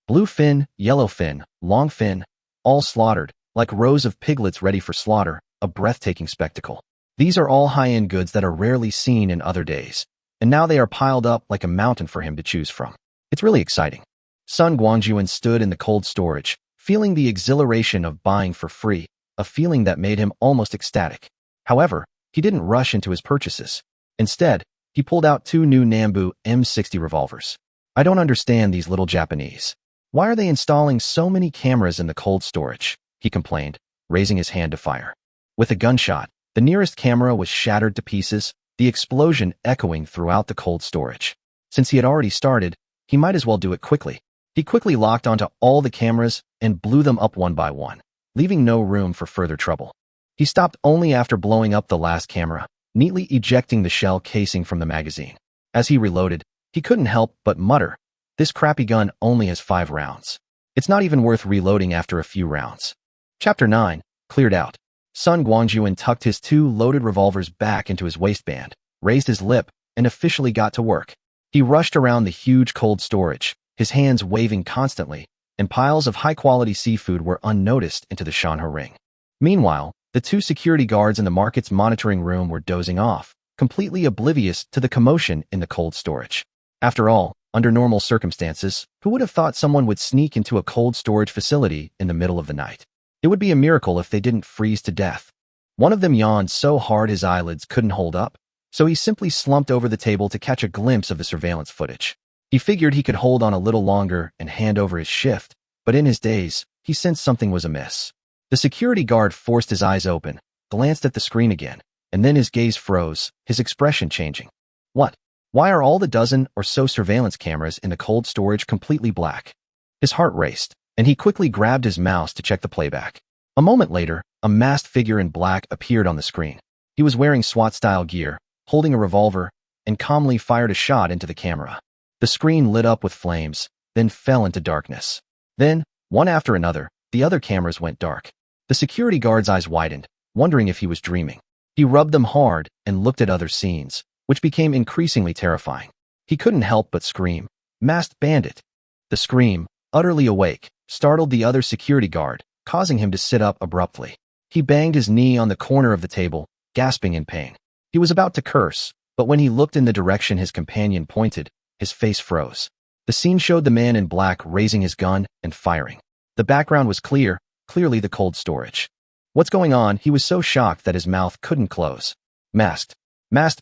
Bluefin, yellowfin, longfin, all slaughtered, like rows of piglets ready for slaughter, a breathtaking spectacle. These are all high-end goods that are rarely seen in other days, and now they are piled up like a mountain for him to choose from. It's really exciting. Sun Guangjun stood in the cold storage, feeling the exhilaration of buying for free, a feeling that made him almost ecstatic. However, he didn't rush into his purchases. Instead, he pulled out 2 new Nambu M60 revolvers. I don't understand these little Japanese. Why are they installing so many cameras in the cold storage? He complained, raising his hand to fire. With a gunshot, the nearest camera was shattered to pieces, the explosion echoing throughout the cold storage. Since he had already started, he might as well do it quickly. He quickly locked onto all the cameras and blew them up one by one, leaving no room for further trouble. He stopped only after blowing up the last camera, neatly ejecting the shell casing from the magazine. As he reloaded, he couldn't help but mutter, "This crappy gun only has 5 rounds. It's not even worth reloading after a few rounds." Chapter 9, Cleared Out. Sun Guangjun tucked his 2 loaded revolvers back into his waistband, raised his lip, and officially got to work. He rushed around the huge cold storage, his hands waving constantly, and piles of high-quality seafood were unnoticed into the Shanhe ring. Meanwhile, the 2 security guards in the market's monitoring room were dozing off, completely oblivious to the commotion in the cold storage. After all, under normal circumstances, who would have thought someone would sneak into a cold storage facility in the middle of the night? It would be a miracle if they didn't freeze to death. One of them yawned so hard his eyelids couldn't hold up, so he simply slumped over the table to catch a glimpse of the surveillance footage. He figured he could hold on a little longer and hand over his shift, but in his daze, he sensed something was amiss. The security guard forced his eyes open, glanced at the screen again, and then his gaze froze, his expression changing. What? Why are all the dozen or so surveillance cameras in the cold storage completely black? His heart raced, and he quickly grabbed his mouse to check the playback. A moment later, a masked figure in black appeared on the screen. He was wearing SWAT-style gear, holding a revolver, and calmly fired a shot into the camera. The screen lit up with flames, then fell into darkness. Then, one after another, the other cameras went dark. The security guard's eyes widened, wondering if he was dreaming. He rubbed them hard and looked at other scenes, which became increasingly terrifying. He couldn't help but scream, "Masked bandit!" The scream, utterly awake, startled the other security guard, causing him to sit up abruptly. He banged his knee on the corner of the table, gasping in pain. He was about to curse, but when he looked in the direction his companion pointed, his face froze. The scene showed the man in black raising his gun and firing. The background was clearly the cold storage. "What's going on?" He was so shocked that his mouth couldn't close. Masked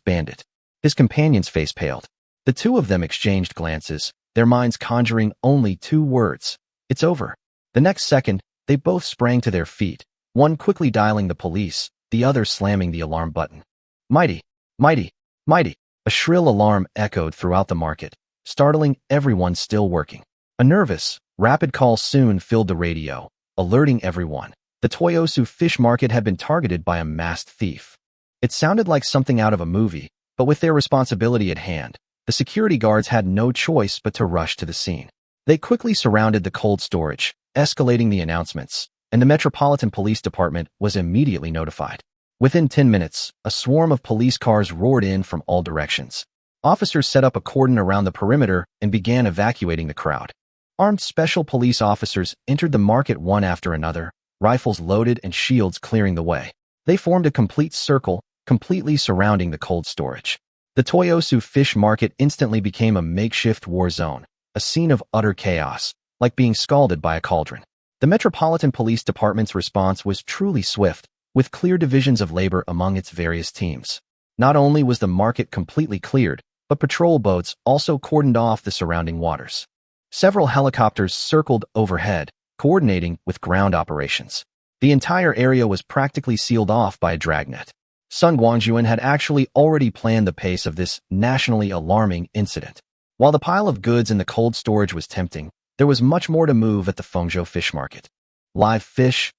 bandit." His companion's face paled. The two of them exchanged glances, their minds conjuring only two words: "It's over." The next second, they both sprang to their feet, one quickly dialing the police, the other slamming the alarm button. "Mighty! Mighty! Mighty!" A shrill alarm echoed throughout the market, startling everyone still working. A nervous, rapid call soon filled the radio, alerting everyone. The Toyosu fish market had been targeted by a masked thief. It sounded like something out of a movie, but with their responsibility at hand, the security guards had no choice but to rush to the scene. They quickly surrounded the cold storage, escalating the announcements, and the Metropolitan Police Department was immediately notified. Within 10 minutes, a swarm of police cars roared in from all directions. Officers set up a cordon around the perimeter and began evacuating the crowd. Armed special police officers entered the market one after another, rifles loaded and shields clearing the way. They formed a complete circle, completely surrounding the cold storage. The Toyosu fish market instantly became a makeshift war zone, a scene of utter chaos, like being scalded by a cauldron. The Metropolitan Police Department's response was truly swift, with clear divisions of labor among its various teams. Not only was the market completely cleared, but patrol boats also cordoned off the surrounding waters. Several helicopters circled overhead, coordinating with ground operations. The entire area was practically sealed off by a dragnet. Sun Guangjun had actually already planned the pace of this nationally alarming incident. While the pile of goods in the cold storage was tempting, there was much more to move at the Fengzhou fish market. Live fish,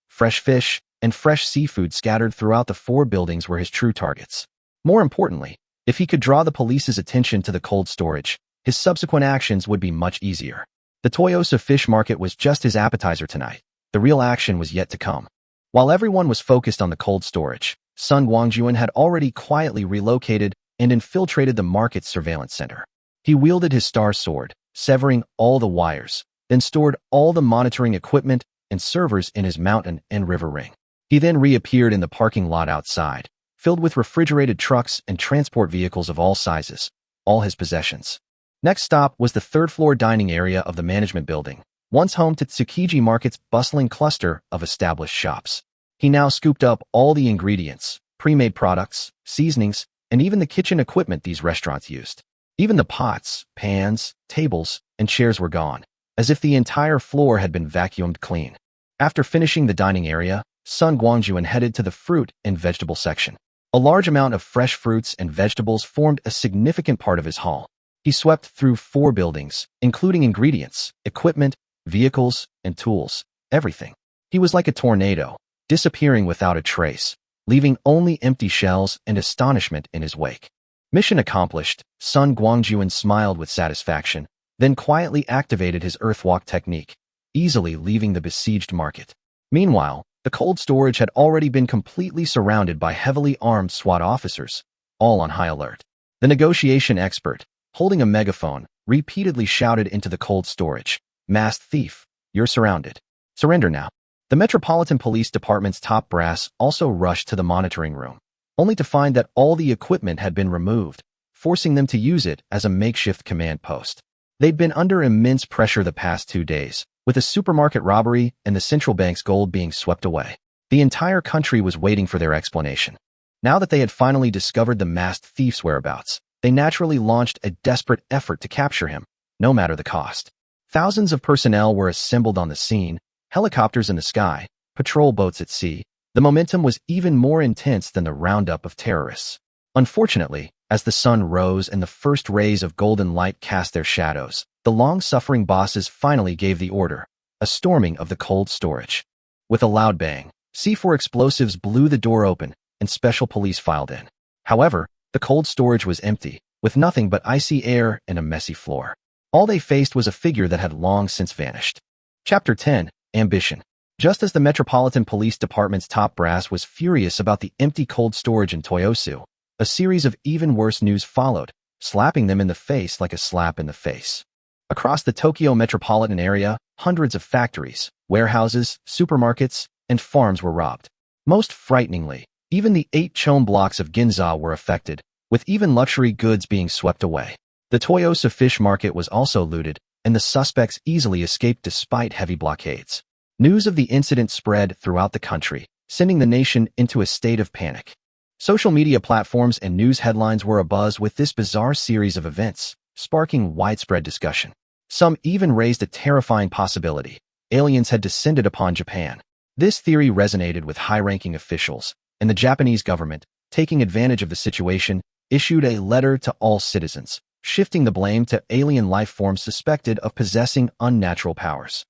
and fresh seafood scattered throughout the four buildings were his true targets. More importantly, if he could draw the police's attention to the cold storage, his subsequent actions would be much easier. The Toyosu fish market was just his appetizer tonight. The real action was yet to come. While everyone was focused on the cold storage, Sun Guangjun had already quietly relocated and infiltrated the market's surveillance center. He wielded his star sword, severing all the wires, then stored all the monitoring equipment and servers in his mountain and river ring. He then reappeared in the parking lot outside, filled with refrigerated trucks and transport vehicles of all sizes, all his possessions. Next stop was the third-floor dining area of the management building, once home to Tsukiji Market's bustling cluster of established shops. He now scooped up all the ingredients, pre-made products, seasonings, and even the kitchen equipment these restaurants used. Even the pots, pans, tables, and chairs were gone, as if the entire floor had been vacuumed clean. After finishing the dining area, Sun Guangjun headed to the fruit and vegetable section. A large amount of fresh fruits and vegetables formed a significant part of his haul. He swept through 4 buildings, including ingredients, equipment, vehicles, and tools, everything. He was like a tornado, disappearing without a trace, leaving only empty shells and astonishment in his wake. Mission accomplished, Sun Guangjun smiled with satisfaction, then quietly activated his earthwalk technique, easily leaving the besieged market. Meanwhile, the cold storage had already been completely surrounded by heavily armed SWAT officers, all on high alert. The negotiation expert, holding a megaphone, repeatedly shouted into the cold storage, "Masked thief, you're surrounded. Surrender now." The Metropolitan Police Department's top brass also rushed to the monitoring room, only to find that all the equipment had been removed, forcing them to use it as a makeshift command post. They'd been under immense pressure the past 2 days, with a supermarket robbery and the central bank's gold being swept away. The entire country was waiting for their explanation. Now that they had finally discovered the masked thief's whereabouts, they naturally launched a desperate effort to capture him, no matter the cost. Thousands of personnel were assembled on the scene, helicopters in the sky, patrol boats at sea. The momentum was even more intense than the roundup of terrorists. Unfortunately, as the sun rose and the first rays of golden light cast their shadows, the long-suffering bosses finally gave the order, a storming of the cold storage. With a loud bang, C4 explosives blew the door open, and special police filed in. However, the cold storage was empty, with nothing but icy air and a messy floor. All they faced was a figure that had long since vanished. Chapter 10. Ambition. Just as the Metropolitan Police Department's top brass was furious about the empty cold storage in Toyosu, a series of even worse news followed, slapping them in the face like a slap in the face. Across the Tokyo metropolitan area, hundreds of factories, warehouses, supermarkets, and farms were robbed. Most frighteningly, even the 8 Chome blocks of Ginza were affected, with even luxury goods being swept away. The Toyosu fish market was also looted, and the suspects easily escaped despite heavy blockades. News of the incident spread throughout the country, sending the nation into a state of panic. Social media platforms and news headlines were abuzz with this bizarre series of events, sparking widespread discussion. Some even raised a terrifying possibility: aliens had descended upon Japan. This theory resonated with high-ranking officials, and the Japanese government, taking advantage of the situation, issued a letter to all citizens, shifting the blame to alien life forms suspected of possessing unnatural powers.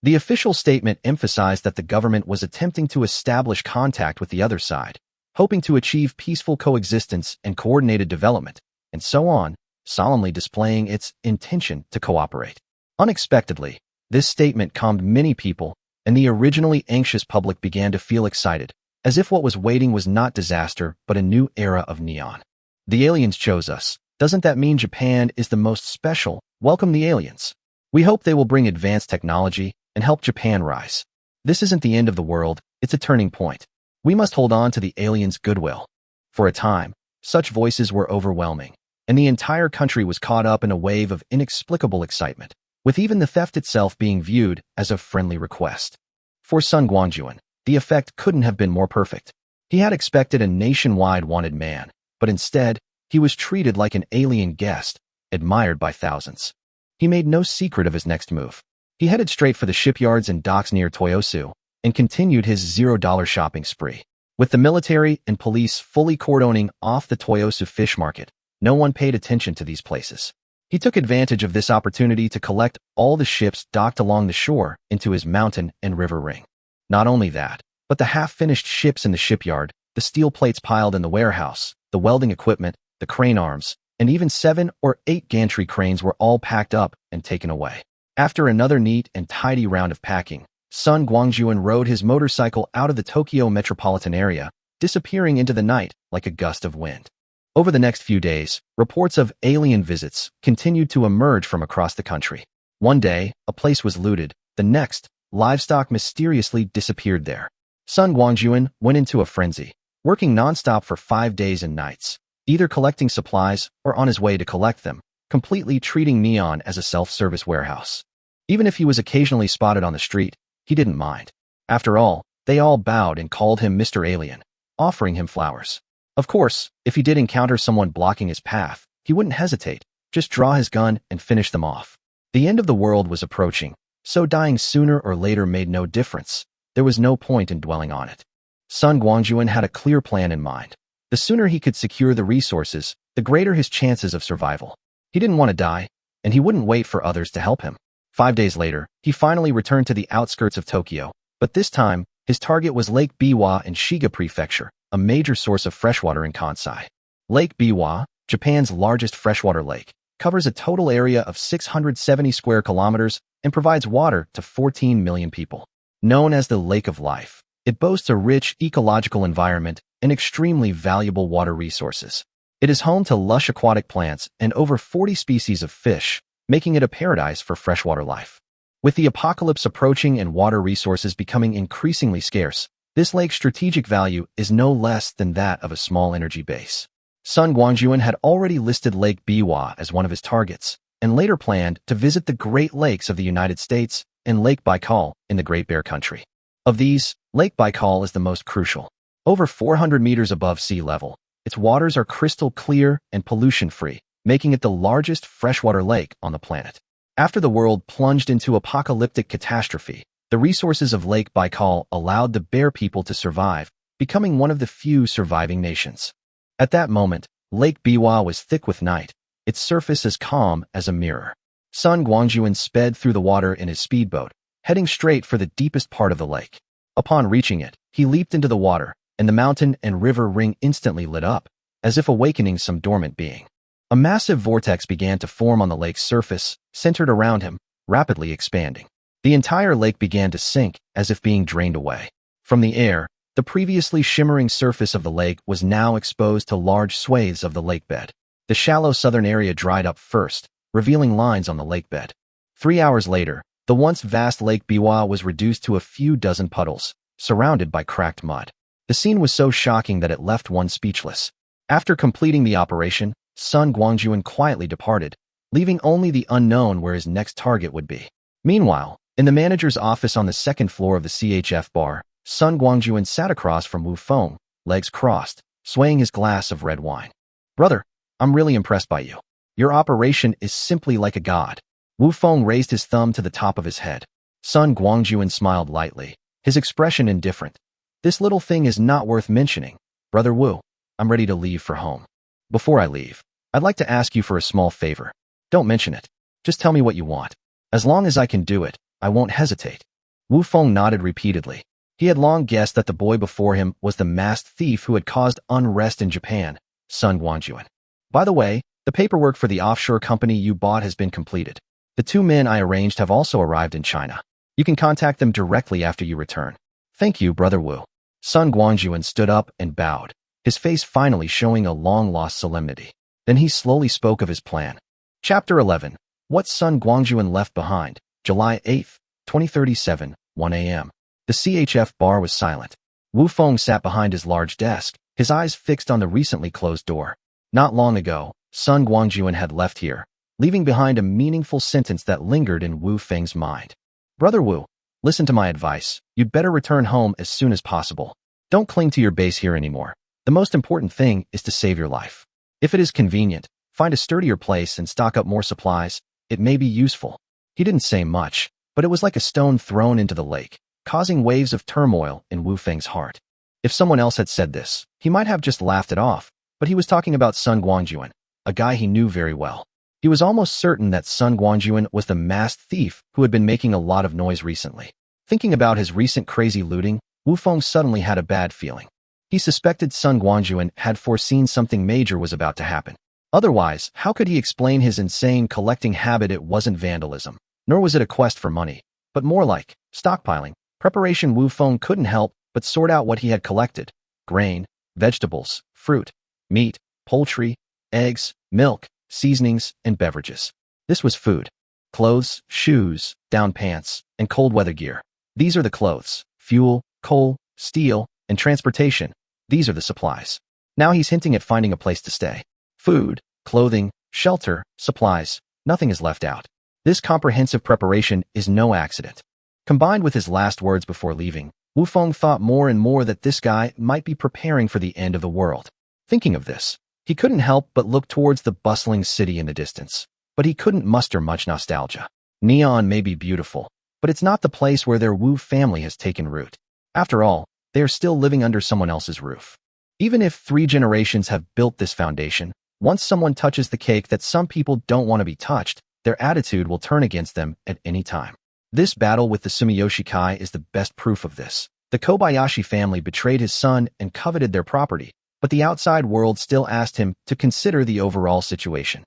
The official statement emphasized that the government was attempting to establish contact with the other side, hoping to achieve peaceful coexistence and coordinated development, and so on, solemnly displaying its intention to cooperate. Unexpectedly, this statement calmed many people, and the originally anxious public began to feel excited, as if what was waiting was not disaster but a new era of neon. The aliens chose us. Doesn't that mean Japan is the most special? Welcome the aliens. We hope they will bring advanced technology and help Japan rise. This isn't the end of the world, it's a turning point. We must hold on to the aliens' goodwill. For a time, such voices were overwhelming, and the entire country was caught up in a wave of inexplicable excitement, with even the theft itself being viewed as a friendly request. For Sun Guangjun, the effect couldn't have been more perfect. He had expected a nationwide wanted man, but instead, he was treated like an alien guest, admired by thousands. He made no secret of his next move. He headed straight for the shipyards and docks near Toyosu, and continued his $0 shopping spree. With the military and police fully cordoning off the Toyosu fish market, no one paid attention to these places. He took advantage of this opportunity to collect all the ships docked along the shore into his mountain and river ring. Not only that, but the half-finished ships in the shipyard, the steel plates piled in the warehouse, the welding equipment, the crane arms, and even 7 or 8 gantry cranes were all packed up and taken away. After another neat and tidy round of packing, Sun Guangjun rode his motorcycle out of the Tokyo metropolitan area, disappearing into the night like a gust of wind. Over the next few days, reports of alien visits continued to emerge from across the country. One day, a place was looted. The next, livestock mysteriously disappeared there. Sun Guangjun went into a frenzy, working nonstop for 5 days and nights, either collecting supplies or on his way to collect them, completely treating Neon as a self-service warehouse. Even if he was occasionally spotted on the street, he didn't mind. After all, they all bowed and called him Mr. Alien, offering him flowers. Of course, if he did encounter someone blocking his path, he wouldn't hesitate, just draw his gun and finish them off. The end of the world was approaching, so dying sooner or later made no difference. There was no point in dwelling on it. Sun Guangjun had a clear plan in mind. The sooner he could secure the resources, the greater his chances of survival. He didn't want to die, and he wouldn't wait for others to help him. 5 days later, he finally returned to the outskirts of Tokyo, but this time, his target was Lake Biwa in Shiga Prefecture, a major source of freshwater in Kansai. Lake Biwa, Japan's largest freshwater lake, covers a total area of 670 square kilometers and provides water to 14 million people. Known as the Lake of Life, it boasts a rich ecological environment and extremely valuable water resources. It is home to lush aquatic plants and over 40 species of fish, making it a paradise for freshwater life. With the apocalypse approaching and water resources becoming increasingly scarce, this lake's strategic value is no less than that of a small energy base. Sun Guangjun had already listed Lake Biwa as one of his targets, and later planned to visit the Great Lakes of the United States and Lake Baikal in the Great Bear Country. Of these, Lake Baikal is the most crucial. Over 400 meters above sea level, its waters are crystal clear and pollution-free, making it the largest freshwater lake on the planet. After the world plunged into apocalyptic catastrophe, the resources of Lake Baikal allowed the bear people to survive, becoming one of the few surviving nations. At that moment, Lake Biwa was thick with night, its surface as calm as a mirror. Sun Guangjun sped through the water in his speedboat, heading straight for the deepest part of the lake. Upon reaching it, He leaped into the water, and the mountain and river ring instantly lit up, as if awakening some dormant being. A massive vortex began to form on the lake's surface, centered around him, rapidly expanding. The entire lake began to sink, as if being drained away. From the air, the previously shimmering surface of the lake was now exposed to large swathes of the lakebed. The shallow southern area dried up first, revealing lines on the lakebed. 3 hours later, the once vast Lake Biwa was reduced to a few dozen puddles, surrounded by cracked mud. The scene was so shocking that it left one speechless. After completing the operation, Sun Guangjun quietly departed, leaving only the unknown where his next target would be. Meanwhile, in the manager's office on the second floor of the CHF bar, Sun Guangjun sat across from Wu Feng, legs crossed, swaying his glass of red wine. "Brother, I'm really impressed by you. Your operation is simply like a god." Wu Feng raised his thumb to the top of his head. Sun Guangjun smiled lightly, his expression indifferent. "This little thing is not worth mentioning. Brother Wu, I'm ready to leave for home. Before I leave, I'd like to ask you for a small favor. Don't mention it. Just tell me what you want. As long as I can do it, I won't hesitate." Wu Feng nodded repeatedly. He had long guessed that the boy before him was the masked thief who had caused unrest in Japan, Sun Guangjun. "By the way, the paperwork for the offshore company you bought has been completed. The 2 men I arranged have also arrived in China. You can contact them directly after you return." "Thank you, Brother Wu." Sun Guangjun stood up and bowed, his face finally showing a long-lost solemnity. Then he slowly spoke of his plan. Chapter 11. What Sun Guangjun Left Behind, July 8, 2037, 1 a.m. The CHF bar was silent. Wu Feng sat behind his large desk, his eyes fixed on the recently closed door. Not long ago, Sun Guangjun had left here, leaving behind a meaningful sentence that lingered in Wu Feng's mind. "Brother Wu, listen to my advice. You'd better return home as soon as possible. Don't cling to your base here anymore. The most important thing is to save your life. If it is convenient, find a sturdier place and stock up more supplies. It may be useful." He didn't say much, but it was like a stone thrown into the lake, causing waves of turmoil in Wu Feng's heart. If someone else had said this, he might have just laughed it off, but he was talking about Sun Guangjun, a guy he knew very well. He was almost certain that Sun Guangjun was the masked thief who had been making a lot of noise recently. Thinking about his recent crazy looting, Wu Feng suddenly had a bad feeling. He suspected Sun Guangjun had foreseen something major was about to happen. Otherwise, how could he explain his insane collecting habit? It wasn't vandalism, nor was it a quest for money, but more like stockpiling. Preparation. Wu Feng couldn't help but sort out what he had collected: grain, vegetables, fruit, meat, poultry, eggs, milk, seasonings, and beverages. This was food. Clothes, shoes, down pants, and cold weather gear. These are the clothes. Fuel, coal, steel, and transportation. These are the supplies. Now he's hinting at finding a place to stay. Food, clothing, shelter, supplies. Nothing is left out. This comprehensive preparation is no accident. Combined with his last words before leaving, Wu Feng thought more and more that this guy might be preparing for the end of the world. Thinking of this, he couldn't help but look towards the bustling city in the distance. But he couldn't muster much nostalgia. Neon may be beautiful, but it's not the place where their Wu family has taken root. After all, they are still living under someone else's roof. Even if 3 generations have built this foundation, once someone touches the cake that some people don't want to be touched, their attitude will turn against them at any time. This battle with the Sumiyoshi Kai is the best proof of this. The Kobayashi family betrayed his son and coveted their property, but the outside world still asked him to consider the overall situation.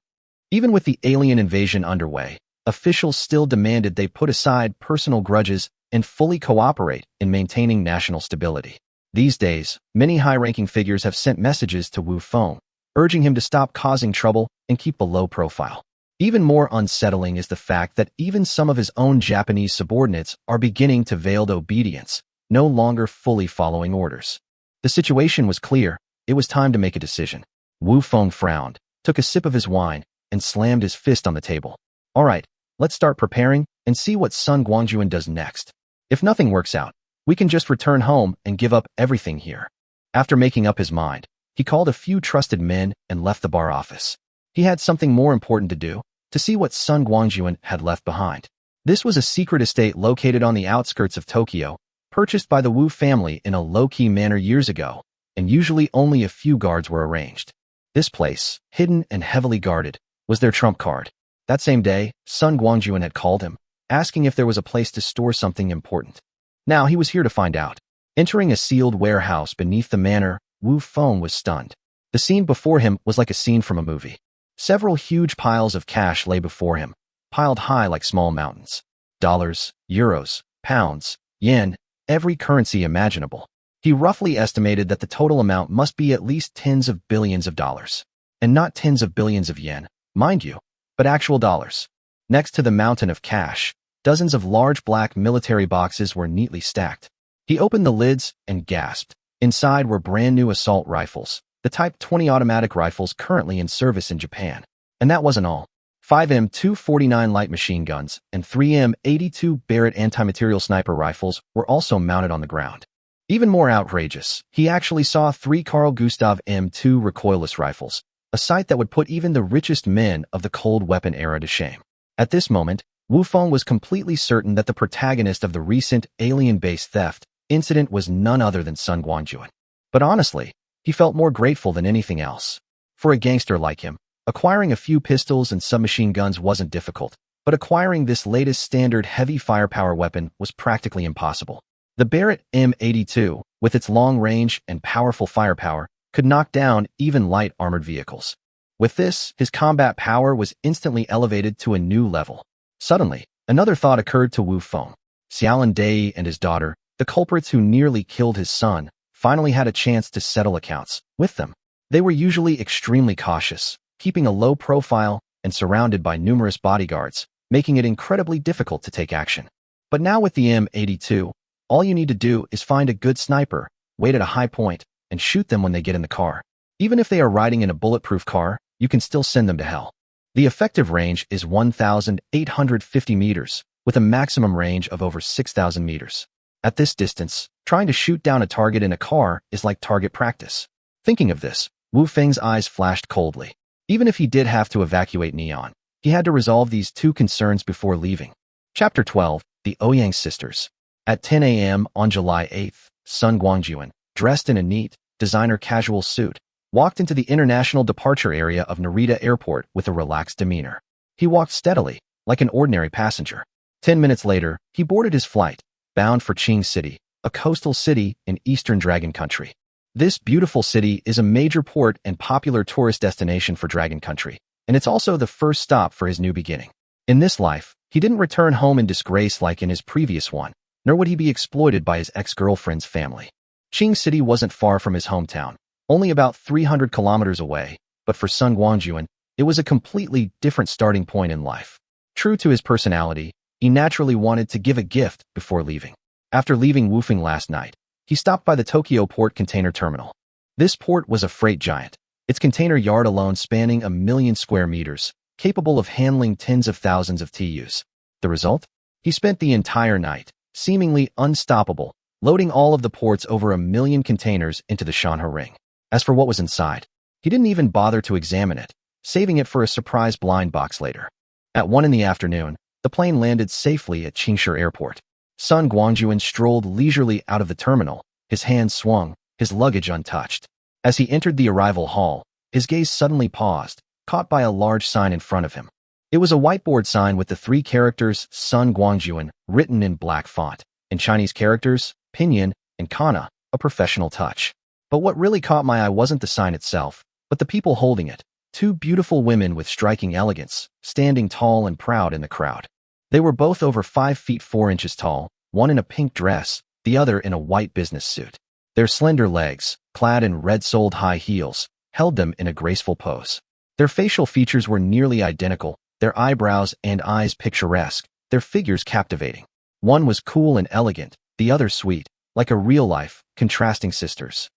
Even with the alien invasion underway, officials still demanded they put aside personal grudges and fully cooperate in maintaining national stability. These days, many high-ranking figures have sent messages to Wu Feng, urging him to stop causing trouble and keep a low profile. Even more unsettling is the fact that even some of his own Japanese subordinates are beginning to veiled obedience, no longer fully following orders. The situation was clear. It was time to make a decision. Wu Feng frowned, took a sip of his wine, and slammed his fist on the table. "All right, let's start preparing and see what Sun Guangjun does next. If nothing works out, we can just return home and give up everything here." After making up his mind, he called a few trusted men and left the bar office. He had something more important to do, to see what Sun Guangjun had left behind. This was a secret estate located on the outskirts of Tokyo, purchased by the Wu family in a low-key manner years ago, and usually only a few guards were arranged. This place, hidden and heavily guarded, was their trump card. That same day, Sun Guangjun had called him, asking if there was a place to store something important. Now he was here to find out. Entering a sealed warehouse beneath the manor, Wu Feng was stunned. The scene before him was like a scene from a movie. Several huge piles of cash lay before him, piled high like small mountains. Dollars, euros, pounds, yen, every currency imaginable. He roughly estimated that the total amount must be at least tens of billions of dollars. And not tens of billions of yen, mind you, but actual dollars. Next to the mountain of cash, dozens of large black military boxes were neatly stacked. He opened the lids and gasped. Inside were brand new assault rifles, the Type 20 automatic rifles currently in service in Japan. And that wasn't all. 5 M249 light machine guns and 3 M82 Barrett anti-material sniper rifles were also mounted on the ground. Even more outrageous, he actually saw 3 Carl Gustav M2 recoilless rifles, a sight that would put even the richest men of the cold weapon era to shame. At this moment, Wu Feng was completely certain that the protagonist of the recent alien-based theft incident was none other than Sun Guangjun. But honestly, he felt more grateful than anything else. For a gangster like him, acquiring a few pistols and submachine guns wasn't difficult, but acquiring this latest standard heavy firepower weapon was practically impossible. The Barrett M82, with its long range and powerful firepower, could knock down even light armored vehicles. With this, his combat power was instantly elevated to a new level. Suddenly, another thought occurred to Wu Feng. Xiaolin Dai and his daughter, the culprits who nearly killed his son, finally had a chance to settle accounts with them. They were usually extremely cautious, keeping a low profile and surrounded by numerous bodyguards, making it incredibly difficult to take action. But now with the M82, all you need to do is find a good sniper, wait at a high point, and shoot them when they get in the car. Even if they are riding in a bulletproof car, you can still send them to hell. The effective range is 1,850 meters, with a maximum range of over 6,000 meters. At this distance, trying to shoot down a target in a car is like target practice. Thinking of this, Wu Feng's eyes flashed coldly. Even if he did have to evacuate Neon, he had to resolve these two concerns before leaving. Chapter 12, The Ouyang Sisters. At 10 a.m. on July 8th, Sun Guangjun, dressed in a neat, designer casual suit, walked into the international departure area of Narita Airport with a relaxed demeanor. He walked steadily, like an ordinary passenger. 10 minutes later, he boarded his flight, bound for Qing City, a coastal city in eastern Dragon Country. This beautiful city is a major port and popular tourist destination for Dragon Country, and it's also the first stop for his new beginning. In this life, he didn't return home in disgrace like in his previous one, nor would he be exploited by his ex-girlfriend's family. Qing City wasn't far from his hometown, only about 300 kilometers away, but for Sun Guangjun, it was a completely different starting point in life. True to his personality, he naturally wanted to give a gift before leaving. After leaving Wufeng last night, he stopped by the Tokyo Port Container Terminal. This port was a freight giant, its container yard alone spanning 1 million square meters, capable of handling tens of thousands of TEUs. The result? He spent the entire night, seemingly unstoppable, loading all of the port's over 1 million containers into the Shanhe ring. As for what was inside, he didn't even bother to examine it, saving it for a surprise blind box later. At 1 in the afternoon, the plane landed safely at Qingshe Airport. Sun Guangjun strolled leisurely out of the terminal, his hands swung, his luggage untouched. As he entered the arrival hall, his gaze suddenly paused, caught by a large sign in front of him. It was a whiteboard sign with the 3 characters Sun Guangjun written in black font. In Chinese characters, pinyin, and kana, a professional touch. But what really caught my eye wasn't the sign itself, but the people holding it. 2 beautiful women with striking elegance, standing tall and proud in the crowd. They were both over 5 feet 4 inches tall, one in a pink dress, the other in a white business suit. Their slender legs, clad in red-soled high heels, held them in a graceful pose. Their facial features were nearly identical, their eyebrows and eyes picturesque, their figures captivating. One was cool and elegant, the other sweet, like a real-life, contrasting sisters.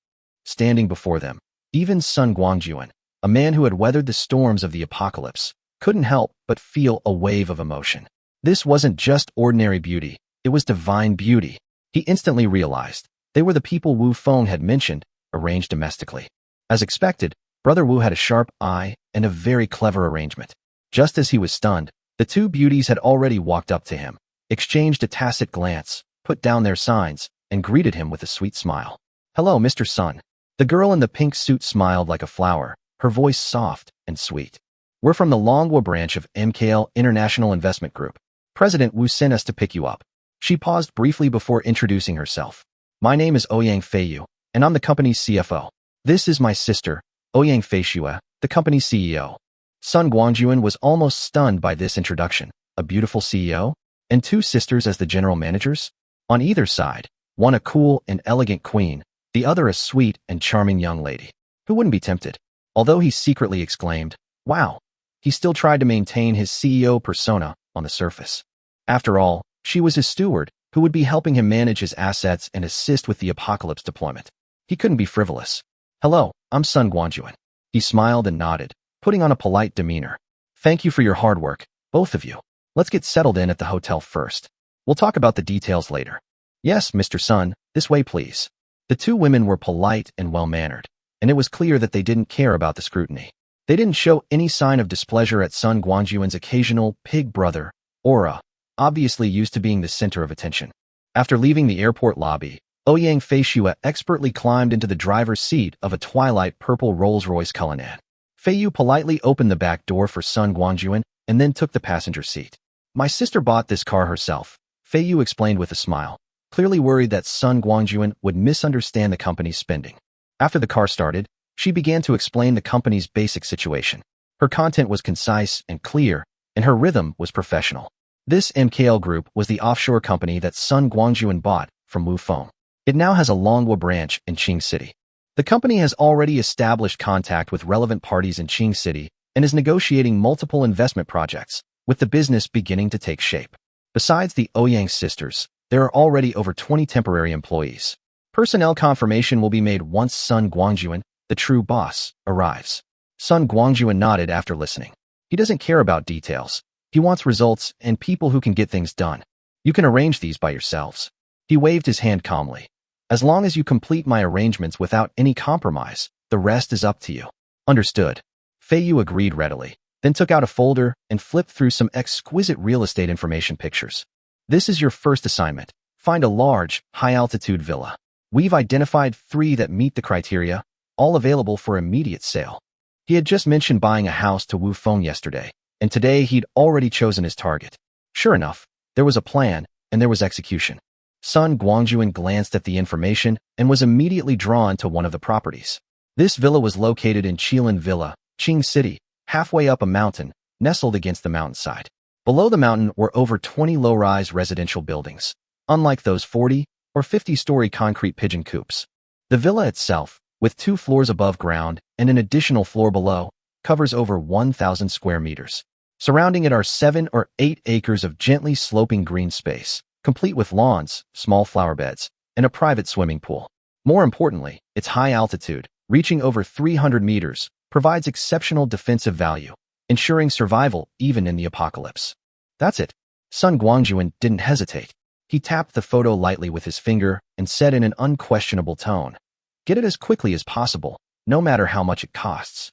Standing before them, even Sun Guangjun, a man who had weathered the storms of the apocalypse, couldn't help but feel a wave of emotion. This wasn't just ordinary beauty, it was divine beauty. He instantly realized they were the people Wu Feng had mentioned, arranged domestically. As expected, Brother Wu had a sharp eye and a very clever arrangement. Just as he was stunned, the 2 beauties had already walked up to him, exchanged a tacit glance, put down their signs, and greeted him with a sweet smile. "Hello, Mr. Sun." The girl in the pink suit smiled like a flower, her voice soft and sweet. "We're from the Longhua branch of MKL International Investment Group. President Wu sent us to pick you up." She paused briefly before introducing herself. My name is Ouyang Feiyu, and I'm the company's CFO. This is my sister, Ouyang Feishue, the company's CEO. Sun Guangjun was almost stunned by this introduction. A beautiful CEO? And two sisters as the general managers? On either side, one a cool and elegant queen, the other a sweet and charming young lady. Who wouldn't be tempted? Although he secretly exclaimed, "Wow," he still tried to maintain his CEO persona on the surface. After all, she was his steward, who would be helping him manage his assets and assist with the apocalypse deployment. He couldn't be frivolous. "Hello, I'm Sun Guangjun." He smiled and nodded, putting on a polite demeanor. "Thank you for your hard work, both of you. Let's get settled in at the hotel first. We'll talk about the details later." "Yes, Mr. Sun, this way please." The two women were polite and well-mannered, and it was clear that they didn't care about the scrutiny. They didn't show any sign of displeasure at Sun Guangjun's occasional pig brother aura, obviously used to being the center of attention. After leaving the airport lobby, Ouyang Feishue expertly climbed into the driver's seat of a twilight purple Rolls-Royce Cullinan. Feiyu politely opened the back door for Sun Guangjun and then took the passenger seat. "My sister bought this car herself," Feiyu explained with a smile, clearly worried that Sun Guangjun would misunderstand the company's spending. After the car started, she began to explain the company's basic situation. Her content was concise and clear, and her rhythm was professional. This MKL Group was the offshore company that Sun Guangjun bought from Wufeng. It now has a Longhua branch in Qing City. The company has already established contact with relevant parties in Qing City and is negotiating multiple investment projects, with the business beginning to take shape. Besides the Ouyang sisters, there are already over 20 temporary employees. Personnel confirmation will be made once Sun Guangjun, the true boss, arrives. Sun Guangjun nodded after listening. He doesn't care about details. He wants results and people who can get things done. "You can arrange these by yourselves." He waved his hand calmly. "As long as you complete my arrangements without any compromise, the rest is up to you." "Understood." Feiyu agreed readily, then took out a folder and flipped through some exquisite real estate information pictures. "This is your first assignment. Find a large, high-altitude villa. We've identified 3 that meet the criteria, all available for immediate sale." He had just mentioned buying a house to Wufeng yesterday, and today he'd already chosen his target. Sure enough, there was a plan, and there was execution. Sun Guangjun glanced at the information and was immediately drawn to one of the properties. This villa was located in Qilin Villa, Qing City, halfway up a mountain, nestled against the mountainside. Below the mountain were over 20 low-rise residential buildings, unlike those 40 or 50-story concrete pigeon coops. The villa itself, with 2 floors above ground and an additional floor below, covers over 1,000 square meters. Surrounding it are 7 or 8 acres of gently sloping green space, complete with lawns, small flower beds, and a private swimming pool. More importantly, its high altitude, reaching over 300 meters, provides exceptional defensive value, ensuring survival even in the apocalypse. "That's it." Sun Guangjun didn't hesitate. He tapped the photo lightly with his finger and said in an unquestionable tone, "Get it as quickly as possible, no matter how much it costs."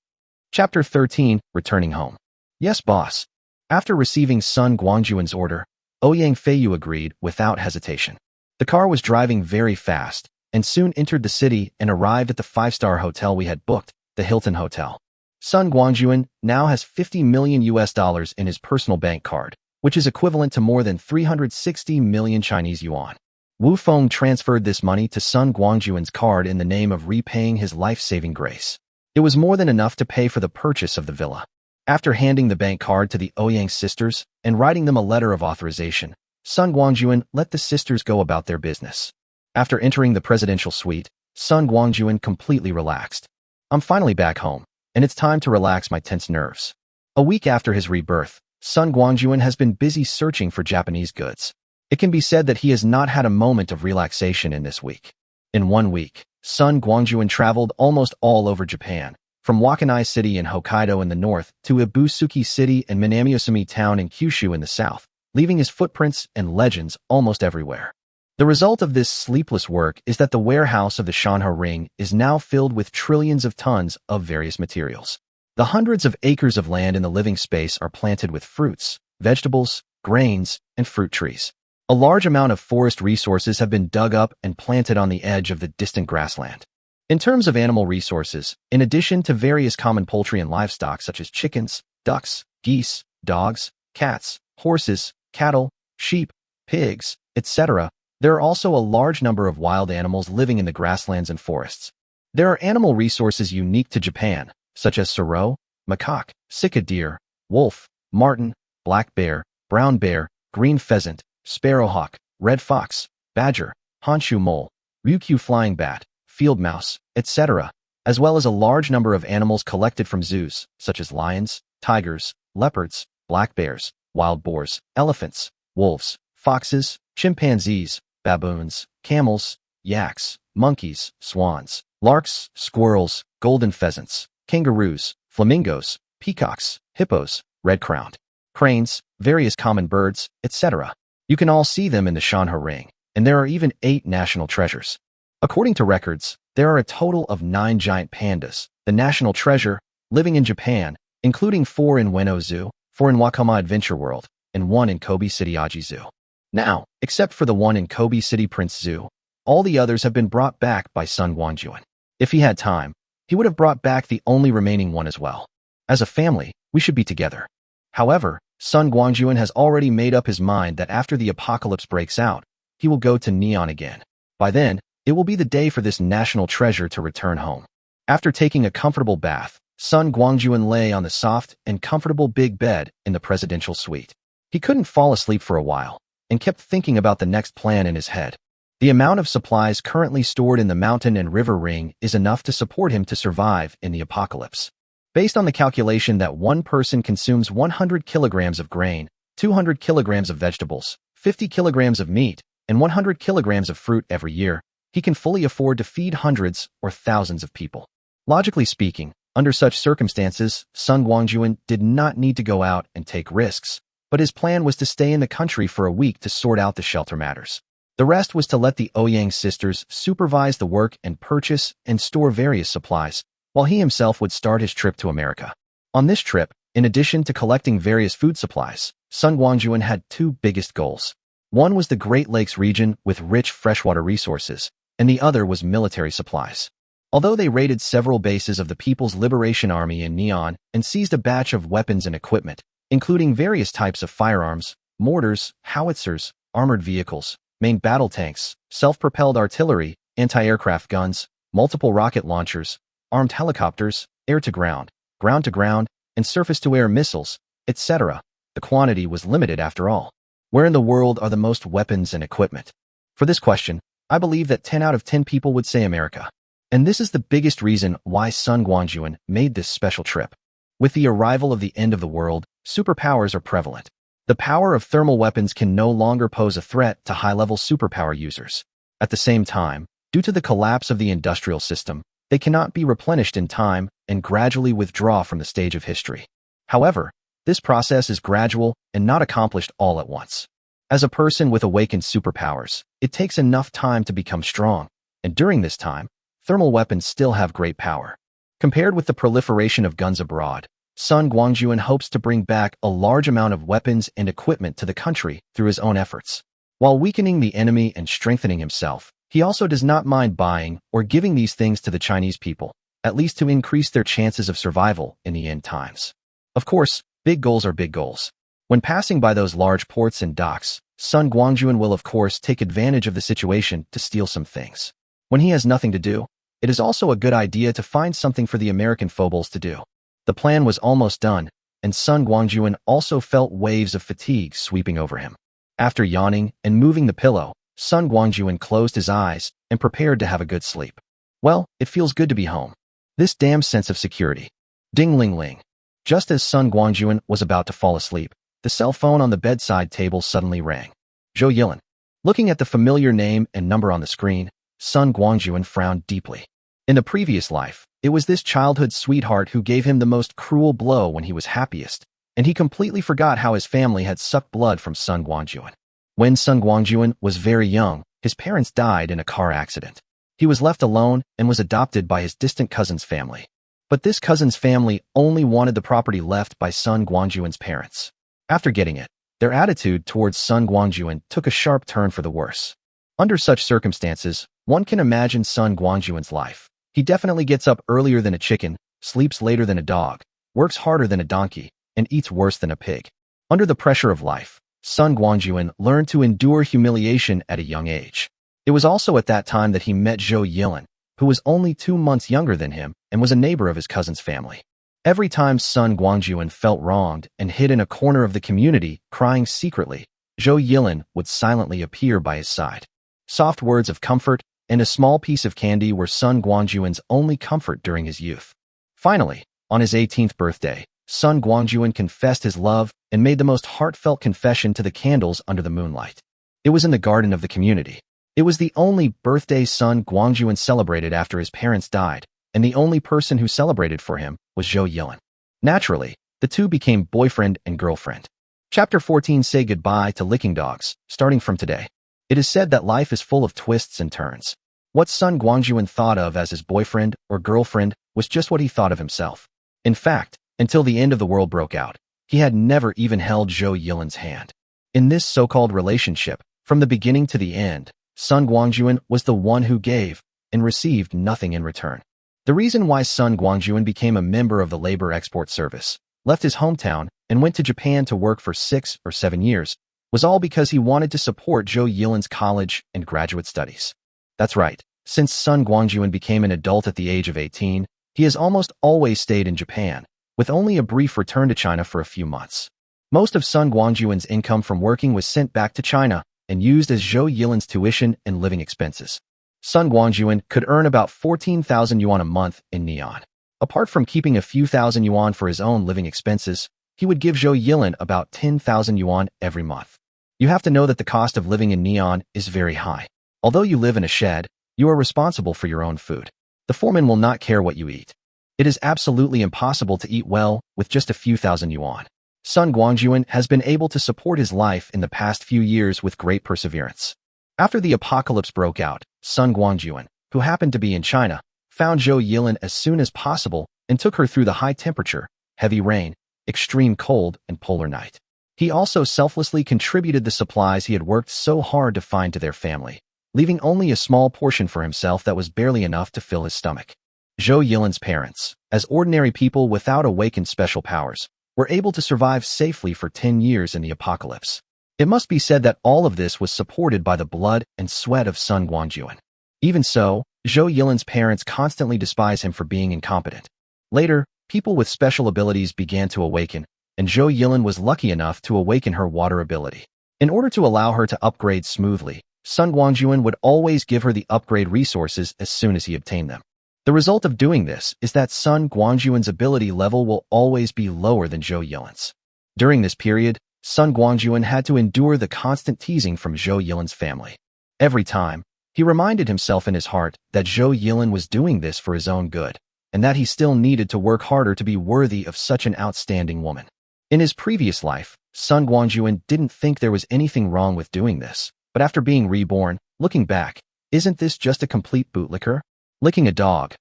Chapter 13, Returning Home. "Yes, boss." After receiving Sun Guangjun's order, Ouyang Feiyu agreed without hesitation. The car was driving very fast, and soon entered the city and arrived at the 5-star hotel we had booked, the Hilton Hotel. Sun Guangjun now has $50 million in his personal bank card, which is equivalent to more than 360 million Chinese yuan. Wufeng transferred this money to Sun Guangjun's card in the name of repaying his life-saving grace. It was more than enough to pay for the purchase of the villa. After handing the bank card to the Ouyang sisters and writing them a letter of authorization, Sun Guangjun let the sisters go about their business. After entering the presidential suite, Sun Guangjun completely relaxed. "I'm finally back home, and it's time to relax my tense nerves." A week after his rebirth, Sun Guangjun has been busy searching for Japanese goods. It can be said that he has not had a moment of relaxation in this week. In 1 week, Sun Guangjun traveled almost all over Japan, from Wakanai City in Hokkaido in the north to Ibusuki City and Minamiosumi Town in Kyushu in the south, leaving his footprints and legends almost everywhere. The result of this sleepless work is that the warehouse of the Shanhou Ring is now filled with trillions of tons of various materials. The hundreds of acres of land in the living space are planted with fruits, vegetables, grains, and fruit trees. A large amount of forest resources have been dug up and planted on the edge of the distant grassland. In terms of animal resources, in addition to various common poultry and livestock such as chickens, ducks, geese, dogs, cats, horses, cattle, sheep, pigs, etc., There are also a large number of wild animals living in the grasslands and forests. There are animal resources unique to Japan, such as serow, macaque, sika deer, wolf, marten, black bear, brown bear, green pheasant, sparrowhawk, red fox, badger, honshu mole, ryukyu flying bat, field mouse, etc., as well as a large number of animals collected from zoos, such as lions, tigers, leopards, black bears, wild boars, elephants, wolves, foxes, chimpanzees, baboons, camels, yaks, monkeys, swans, larks, squirrels, golden pheasants, kangaroos, flamingos, peacocks, hippos, red-crowned, cranes, various common birds, etc. You can all see them in the Shanhe Ring, and there are even 8 national treasures. According to records, there are a total of 9 giant pandas, the national treasure, living in Japan, including 4 in Ueno Zoo, 4 in Wakama Adventure World, and 1 in Kobe City Aji Zoo. Now, except for the one in Kobe City Prince Zoo, all the others have been brought back by Sun Guangjun. If he had time, he would have brought back the only remaining one as well. As a family, we should be together. However, Sun Guangjun has already made up his mind that after the apocalypse breaks out, he will go to Neon again. By then, it will be the day for this national treasure to return home. After taking a comfortable bath, Sun Guangjun lay on the soft and comfortable big bed in the presidential suite. He couldn't fall asleep for a while, and kept thinking about the next plan in his head. The amount of supplies currently stored in the mountain and river ring is enough to support him to survive in the apocalypse. Based on the calculation that one person consumes 100 kilograms of grain, 200 kilograms of vegetables, 50 kilograms of meat, and 100 kilograms of fruit every year, he can fully afford to feed hundreds or thousands of people. Logically speaking, under such circumstances, Sun Guangjun did not need to go out and take risks, but his plan was to stay in the country for a week to sort out the shelter matters. The rest was to let the Ouyang sisters supervise the work and purchase and store various supplies, while he himself would start his trip to America. On this trip, in addition to collecting various food supplies, Sun Guangjun had 2 biggest goals. One was the Great Lakes region with rich freshwater resources, and the other was military supplies. Although they raided several bases of the People's Liberation Army in Neon and seized a batch of weapons and equipment, including various types of firearms, mortars, howitzers, armored vehicles, main battle tanks, self-propelled artillery, anti-aircraft guns, multiple rocket launchers, armed helicopters, air-to-ground, ground-to-ground, and surface-to-air missiles, etc. The quantity was limited after all. Where in the world are the most weapons and equipment? For this question, I believe that 10 out of 10 people would say America. And this is the biggest reason why Sun Guangjun made this special trip. With the arrival of the end of the world, superpowers are prevalent. The power of thermal weapons can no longer pose a threat to high-level superpower users. At the same time, due to the collapse of the industrial system, they cannot be replenished in time and gradually withdraw from the stage of history. However, this process is gradual and not accomplished all at once. As a person with awakened superpowers, it takes enough time to become strong, and during this time, thermal weapons still have great power. Compared with the proliferation of guns abroad, Sun Guangjun hopes to bring back a large amount of weapons and equipment to the country through his own efforts. While weakening the enemy and strengthening himself, he also does not mind buying or giving these things to the Chinese people, at least to increase their chances of survival in the end times. Of course, big goals are big goals. When passing by those large ports and docks, Sun Guangjun will of course take advantage of the situation to steal some things. When he has nothing to do, it is also a good idea to find something for the American phobos to do. The plan was almost done, and Sun Guangjun also felt waves of fatigue sweeping over him. After yawning and moving the pillow, Sun Guangjun closed his eyes and prepared to have a good sleep. Well, it feels good to be home. This damn sense of security. Ding-ling-ling. Just as Sun Guangjun was about to fall asleep, the cell phone on the bedside table suddenly rang. Zhou Yilin. Looking at the familiar name and number on the screen, Sun Guangjun frowned deeply. In the previous life, it was this childhood sweetheart who gave him the most cruel blow when he was happiest, and he completely forgot how his family had sucked blood from Sun Guangjun. When Sun Guangjun was very young, his parents died in a car accident. He was left alone and was adopted by his distant cousin's family. But this cousin's family only wanted the property left by Sun Guangjun's parents. After getting it, their attitude towards Sun Guangjun took a sharp turn for the worse. Under such circumstances, one can imagine Sun Guangjun's life. He definitely gets up earlier than a chicken, sleeps later than a dog, works harder than a donkey, and eats worse than a pig. Under the pressure of life, Sun Guangjun learned to endure humiliation at a young age. It was also at that time that he met Zhou Yilin, who was only 2 months younger than him and was a neighbor of his cousin's family. Every time Sun Guangjun felt wronged and hid in a corner of the community, crying secretly, Zhou Yilin would silently appear by his side. Soft words of comfort and a small piece of candy were Sun Guangjun's only comfort during his youth. Finally, on his 18th birthday, Sun Guangjun confessed his love and made the most heartfelt confession to the candles under the moonlight. It was in the garden of the community. It was the only birthday Sun Guangjun celebrated after his parents died, and the only person who celebrated for him was Zhou Yilin. Naturally, the two became boyfriend and girlfriend. Chapter 14. Say goodbye to licking dogs, starting from today. It is said that life is full of twists and turns. What Sun Guangjun thought of as his boyfriend or girlfriend was just what he thought of himself. In fact, until the end of the world broke out, he had never even held Zhou Yilin's hand. In this so-called relationship, from the beginning to the end, Sun Guangjun was the one who gave and received nothing in return. The reason why Sun Guangjun became a member of the Labor Export Service, left his hometown, and went to Japan to work for 6 or 7 years was all because he wanted to support Zhou Yilin's college and graduate studies. That's right, since Sun Guangjun became an adult at the age of 18, he has almost always stayed in Japan, with only a brief return to China for a few months. Most of Sun Guangjun's income from working was sent back to China and used as Zhou Yilin's tuition and living expenses. Sun Guangjun could earn about 14,000 yuan a month in Neon. Apart from keeping a few thousand yuan for his own living expenses, he would give Zhou Yilin about 10,000 yuan every month. You have to know that the cost of living in Neon is very high. Although you live in a shed, you are responsible for your own food. The foreman will not care what you eat. It is absolutely impossible to eat well with just a few thousand yuan. Sun Guangjun has been able to support his life in the past few years with great perseverance. After the apocalypse broke out, Sun Guangjun, who happened to be in China, found Zhou Yilin as soon as possible and took her through the high temperature, heavy rain, extreme cold, and polar night. He also selflessly contributed the supplies he had worked so hard to find to their family, leaving only a small portion for himself that was barely enough to fill his stomach. Zhou Yilin's parents, as ordinary people without awakened special powers, were able to survive safely for 10 years in the apocalypse. It must be said that all of this was supported by the blood and sweat of Sun Guangjun. Even so, Zhou Yilin's parents constantly despise him for being incompetent. Later, people with special abilities began to awaken, and Zhou Yilin was lucky enough to awaken her water ability. In order to allow her to upgrade smoothly, Sun Guangjun would always give her the upgrade resources as soon as he obtained them. The result of doing this is that Sun Guangjun's ability level will always be lower than Zhou Yilin's. During this period, Sun Guangjun had to endure the constant teasing from Zhou Yilin's family. Every time, he reminded himself in his heart that Zhou Yilin was doing this for his own good, and that he still needed to work harder to be worthy of such an outstanding woman. In his previous life, Sun Guangjun didn't think there was anything wrong with doing this, but after being reborn, looking back, isn't this just a complete bootlicker? Licking a dog,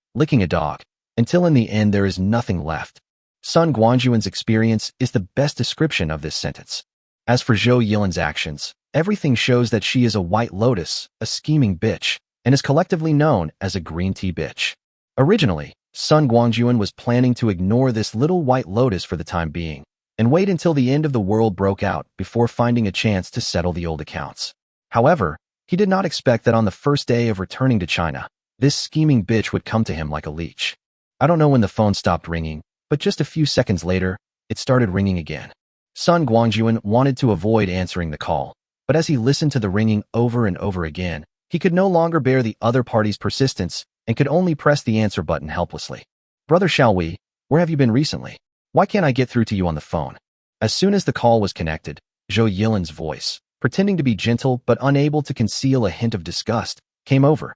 until in the end there is nothing left. Sun Guangjun's experience is the best description of this sentence. As for Zhou Yilin's actions, everything shows that she is a white lotus, a scheming bitch, and is collectively known as a green tea bitch. Originally, Sun Guangjun was planning to ignore this little white lotus for the time being, and wait until the end of the world broke out before finding a chance to settle the old accounts. However, he did not expect that on the first day of returning to China, this scheming bitch would come to him like a leech. I don't know when the phone stopped ringing, but just a few seconds later, it started ringing again. Sun Guangjun wanted to avoid answering the call, but as he listened to the ringing over and over again, he could no longer bear the other party's persistence and could only press the answer button helplessly. Brother Xiaowei, where have you been recently? Why can't I get through to you on the phone? As soon as the call was connected, Zhou Yilin's voice, pretending to be gentle but unable to conceal a hint of disgust, came over.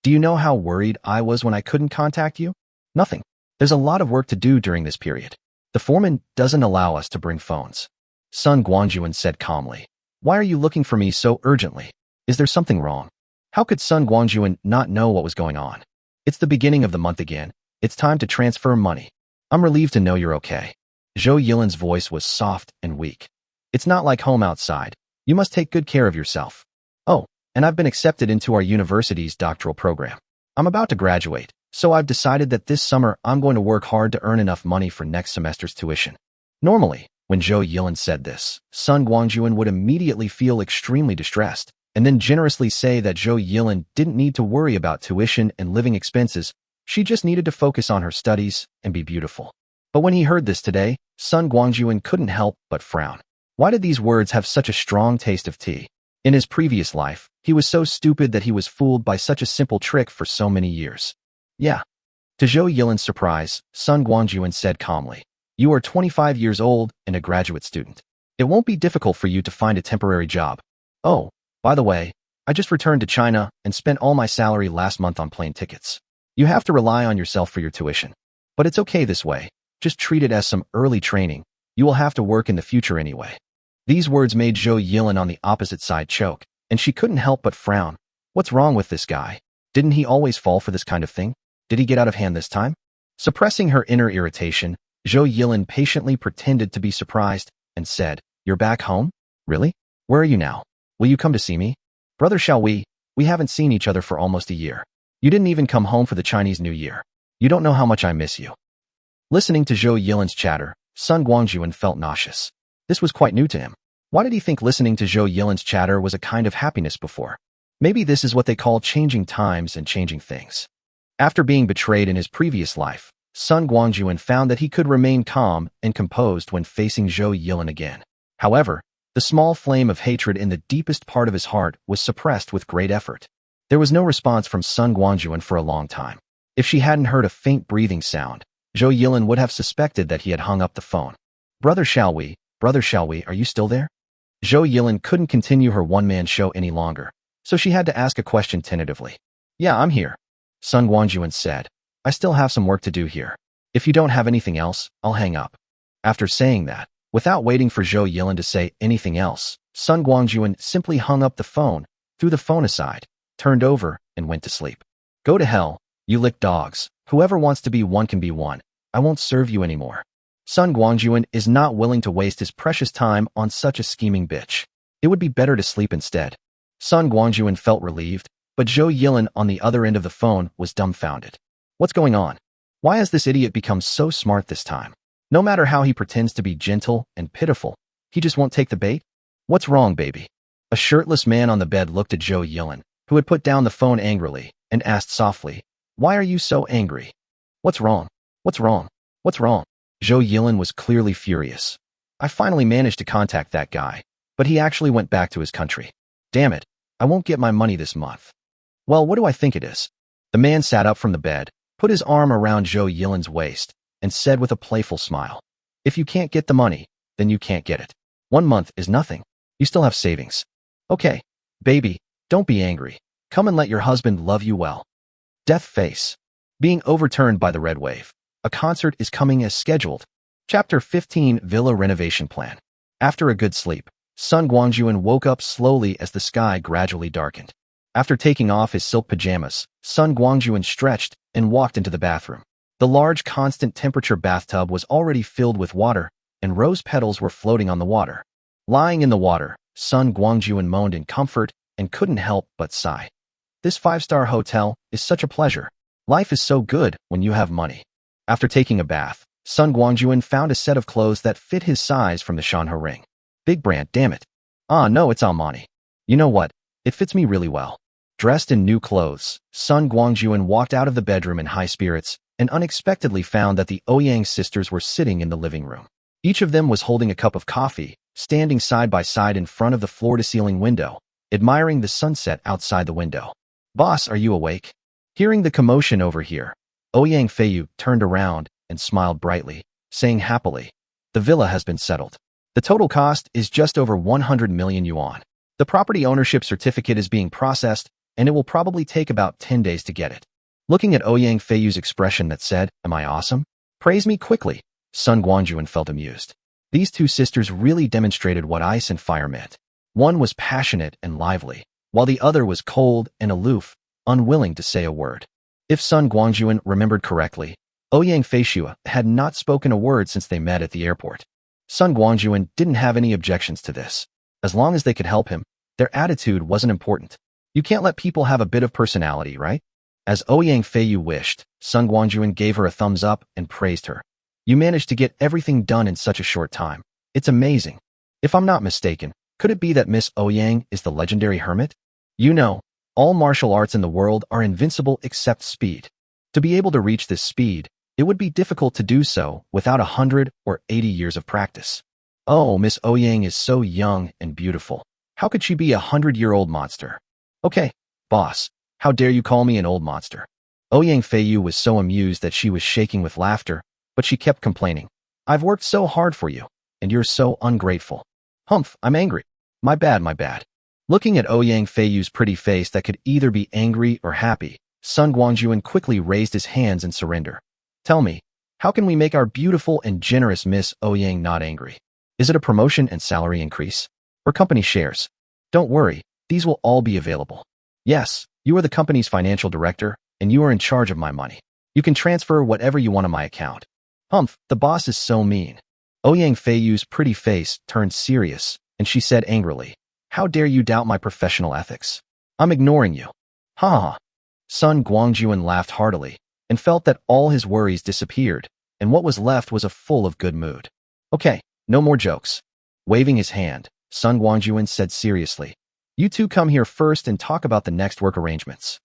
Do you know how worried I was when I couldn't contact you? Nothing. There's a lot of work to do during this period. The foreman doesn't allow us to bring phones. Sun Guangjun said calmly. Why are you looking for me so urgently? Is there something wrong? How could Sun Guangjun not know what was going on? It's the beginning of the month again. It's time to transfer money. I'm relieved to know you're okay. Zhou Yilin's voice was soft and weak. It's not like home outside. You must take good care of yourself. Oh, and I've been accepted into our university's doctoral program. I'm about to graduate, so I've decided that this summer I'm going to work hard to earn enough money for next semester's tuition. Normally, When Zhou Yilin said this, Sun Guangjun would immediately feel extremely distressed, and then generously say that Zhou Yilin didn't need to worry about tuition and living expenses. She just needed to focus on her studies and be beautiful. But when he heard this today, Sun Guangjun couldn't help but frown. Why did these words have such a strong taste of tea? In his previous life, he was so stupid that he was fooled by such a simple trick for so many years. Yeah. To Zhou Yilin's surprise, Sun Guangjun said calmly, "You are 25 years old and a graduate student. It won't be difficult for you to find a temporary job. Oh, by the way, I just returned to China and spent all my salary last month on plane tickets. You have to rely on yourself for your tuition. But it's okay this way. Just treat it as some early training. You will have to work in the future anyway." These words made Zhou Yilin on the opposite side choke, and she couldn't help but frown. What's wrong with this guy? Didn't he always fall for this kind of thing? Did he get out of hand this time? Suppressing her inner irritation, Zhou Yilin patiently pretended to be surprised and said, "You're back home? Really? Where are you now? Will you come to see me? Brother, shall we? We haven't seen each other for almost a year. You didn't even come home for the Chinese New Year. You don't know how much I miss you." Listening to Zhou Yilin's chatter, Sun Guangjun felt nauseous. This was quite new to him. Why did he think listening to Zhou Yilin's chatter was a kind of happiness before? Maybe this is what they call changing times and changing things. After being betrayed in his previous life, Sun Guangjun found that he could remain calm and composed when facing Zhou Yilin again. However, the small flame of hatred in the deepest part of his heart was suppressed with great effort. There was no response from Sun Guangjun for a long time. If she hadn't heard a faint breathing sound, Zhou Yilin would have suspected that he had hung up the phone. Brother, shall we, are you still there?" Zhou Yilin couldn't continue her one-man show any longer, so she had to ask a question tentatively. "Yeah, I'm here," Sun Guangjun said. "I still have some work to do here. If you don't have anything else, I'll hang up." After saying that, without waiting for Zhou Yilin to say anything else, Sun Guangjun simply hung up the phone, threw the phone aside, turned over, and went to sleep. "Go to hell, you lick dogs. Whoever wants to be one can be one. I won't serve you anymore." Sun Guangjun is not willing to waste his precious time on such a scheming bitch. It would be better to sleep instead. Sun Guangjun felt relieved, but Zhou Yilin on the other end of the phone was dumbfounded. What's going on? Why has this idiot become so smart this time? No matter how he pretends to be gentle and pitiful, he just won't take the bait? What's wrong, baby? A shirtless man on the bed looked at Zhou Yilin, who had put down the phone angrily, and asked softly, "Why are you so angry? What's wrong? What's wrong? What's wrong?" Zhou Yilin was clearly furious. "I finally managed to contact that guy, but he actually went back to his country. Damn it, I won't get my money this month." "Well, what do I think it is?" The man sat up from the bed, put his arm around Zhou Yilin's waist, and said with a playful smile, "If you can't get the money, then you can't get it. 1 month is nothing. You still have savings. Okay, baby, don't be angry. Come and let your husband love you well." Death face. Being overturned by the red wave. A concert is coming as scheduled. Chapter 15 Villa Renovation Plan. After a good sleep, Sun Guangjun woke up slowly as the sky gradually darkened. After taking off his silk pajamas, Sun Guangjun stretched and walked into the bathroom. The large constant temperature bathtub was already filled with water, and rose petals were floating on the water. Lying in the water, Sun Guangjun moaned in comfort and couldn't help but sigh. This 5-star hotel is such a pleasure. Life is so good when you have money. After taking a bath, Sun Guangjun found a set of clothes that fit his size from the Shanhe ring. Big brand, damn it. Ah, no, it's Almani. You know what? It fits me really well. Dressed in new clothes, Sun Guangjun walked out of the bedroom in high spirits and unexpectedly found that the Ouyang sisters were sitting in the living room. Each of them was holding a cup of coffee, standing side by side in front of the floor-to-ceiling window, admiring the sunset outside the window. "Boss, are you awake?" Hearing the commotion over here, Ouyang Feiyu turned around and smiled brightly, saying happily, "The villa has been settled. The total cost is just over 100 million yuan. The property ownership certificate is being processed, and it will probably take about 10 days to get it." Looking at Ouyang Feiyu's expression that said, "Am I awesome? Praise me quickly," Sun Guangjun felt amused. These two sisters really demonstrated what ice and fire meant. One was passionate and lively, while the other was cold and aloof, unwilling to say a word. If Sun Guangjun remembered correctly, Ouyang Feiyu had not spoken a word since they met at the airport. Sun Guangjun didn't have any objections to this. As long as they could help him, their attitude wasn't important. You can't let people have a bit of personality, right? As Ouyang Feiyu wished, Sun Guangjun gave her a thumbs up and praised her. "You managed to get everything done in such a short time. It's amazing. If I'm not mistaken, could it be that Miss Ouyang is the legendary hermit? You know, all martial arts in the world are invincible except speed. To be able to reach this speed, it would be difficult to do so without 100 or 80 years of practice. Oh, Miss Ouyang is so young and beautiful. How could she be a 100-year-old monster? Okay, boss, how dare you call me an old monster? Ouyang Feiyu was so amused that she was shaking with laughter, but she kept complaining. I've worked so hard for you, and you're so ungrateful. Humph, I'm angry. My bad, my bad. Looking at Ouyang Feiyu's pretty face that could either be angry or happy, Sun Guangjun quickly raised his hands in surrender. Tell me, how can we make our beautiful and generous Miss Ouyang not angry? Is it a promotion and salary increase? Or company shares? Don't worry, these will all be available. Yes, you are the company's financial director, and you are in charge of my money. You can transfer whatever you want to my account. Humph, the boss is so mean. Ouyang Feiyu's pretty face turned serious, and she said angrily, how dare you doubt my professional ethics? I'm ignoring you. Ha ha ha. Sun Guangjun laughed heartily, and felt that all his worries disappeared, and what was left was a full of good mood. Okay, no more jokes. Waving his hand, Sun Guangjun said seriously, you two come here first and talk about the next work arrangements.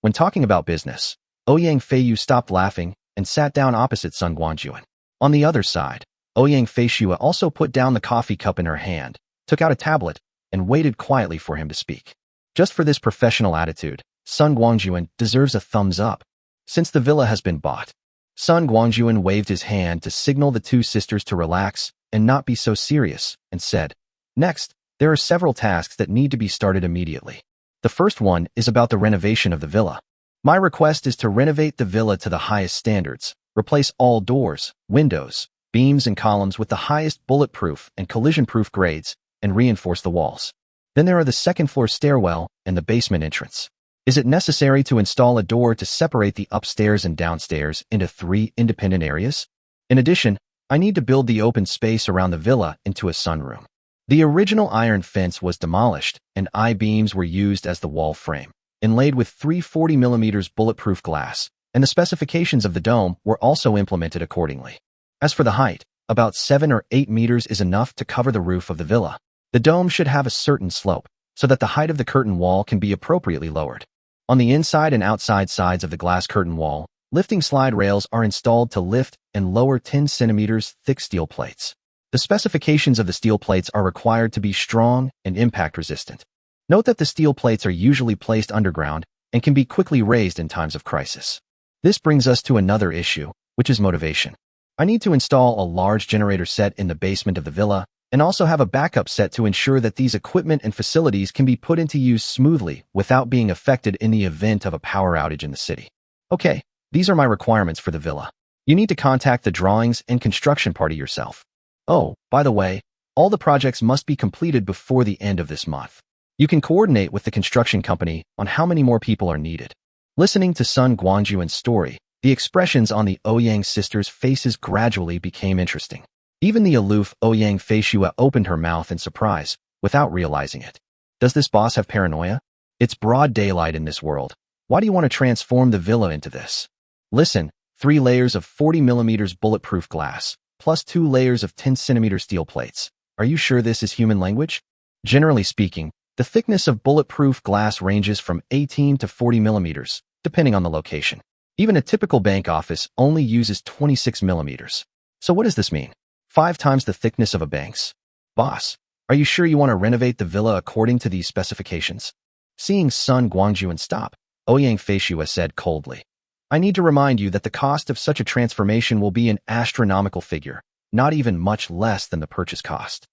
When talking about business, Ouyang Feiyu stopped laughing and sat down opposite Sun Guangjun. On the other side, Ouyang Feishua also put down the coffee cup in her hand, took out a tablet, and waited quietly for him to speak. Just for this professional attitude, Sun Guangjun deserves a thumbs up. Since the villa has been bought, Sun Guangjun waved his hand to signal the two sisters to relax and not be so serious, and said, next, there are several tasks that need to be started immediately. The first one is about the renovation of the villa. My request is to renovate the villa to the highest standards, replace all doors, windows, beams and columns with the highest bulletproof and collision-proof grades, and reinforce the walls. Then there are the second-floor stairwell and the basement entrance. Is it necessary to install a door to separate the upstairs and downstairs into 3 independent areas? In addition, I need to build the open space around the villa into a sunroom. The original iron fence was demolished, and I-beams were used as the wall frame, inlaid with 340mm bulletproof glass, and the specifications of the dome were also implemented accordingly. As for the height, about 7 or 8 meters is enough to cover the roof of the villa. The dome should have a certain slope, so that the height of the curtain wall can be appropriately lowered. On the inside and outside sides of the glass curtain wall, lifting slide rails are installed to lift and lower 10 centimeters thick steel plates. The specifications of the steel plates are required to be strong and impact resistant. Note that the steel plates are usually placed underground and can be quickly raised in times of crisis. This brings us to another issue, which is motivation. I need to install a large generator set in the basement of the villa and also have a backup set to ensure that these equipment and facilities can be put into use smoothly without being affected in the event of a power outage in the city. Okay, these are my requirements for the villa. You need to contact the drawings and construction party yourself. Oh, by the way, all the projects must be completed before the end of this month. You can coordinate with the construction company on how many more people are needed. Listening to Sun Guangjun's story, the expressions on the Ouyang sisters' faces gradually became interesting. Even the aloof Ouyang Feishua opened her mouth in surprise, without realizing it. Does this boss have paranoia? It's broad daylight in this world. Why do you want to transform the villa into this? Listen, 3 layers of 40mm bulletproof glass, plus 2 layers of 10cm steel plates. Are you sure this is human language? Generally speaking, the thickness of bulletproof glass ranges from 18 to 40mm, depending on the location. Even a typical bank office only uses 26mm. So what does this mean? 5 times the thickness of a bank's. Boss, are you sure you want to renovate the villa according to these specifications? Seeing Sun Guangjun stop, Ouyang Feishua said coldly, I need to remind you that the cost of such a transformation will be an astronomical figure, not even much less than the purchase cost.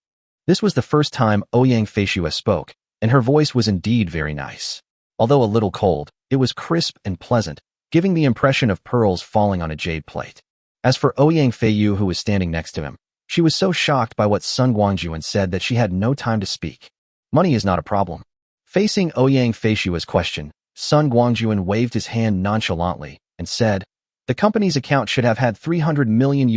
This was the first time Ouyang Feishua spoke, and her voice was indeed very nice. Although a little cold, it was crisp and pleasant, giving the impression of pearls falling on a jade plate. As for Ouyang Feiyu, who was standing next to him, she was so shocked by what Sun Guangjun said that she had no time to speak. Money is not a problem. Facing Ouyang Feishua's question, Sun Guangjun waved his hand nonchalantly and said, the company's account should have had $300 million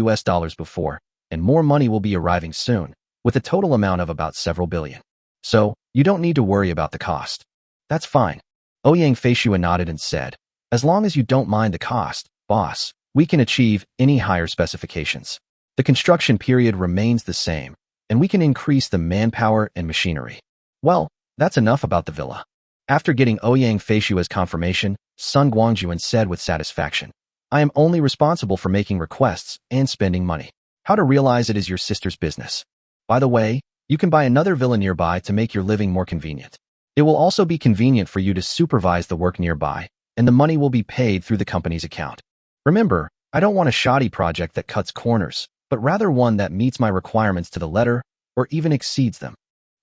before, and more money will be arriving soon, with a total amount of about several billion. So, you don't need to worry about the cost. That's fine. Ouyang Feishua nodded and said, as long as you don't mind the cost, boss, we can achieve any higher specifications. The construction period remains the same, and we can increase the manpower and machinery. Well, that's enough about the villa. After getting Ouyang Feishua's confirmation, Sun Guangjun said with satisfaction, I am only responsible for making requests and spending money. How to realize it is your sister's business. By the way, you can buy another villa nearby to make your living more convenient. It will also be convenient for you to supervise the work nearby, and the money will be paid through the company's account. Remember, I don't want a shoddy project that cuts corners, but rather one that meets my requirements to the letter or even exceeds them.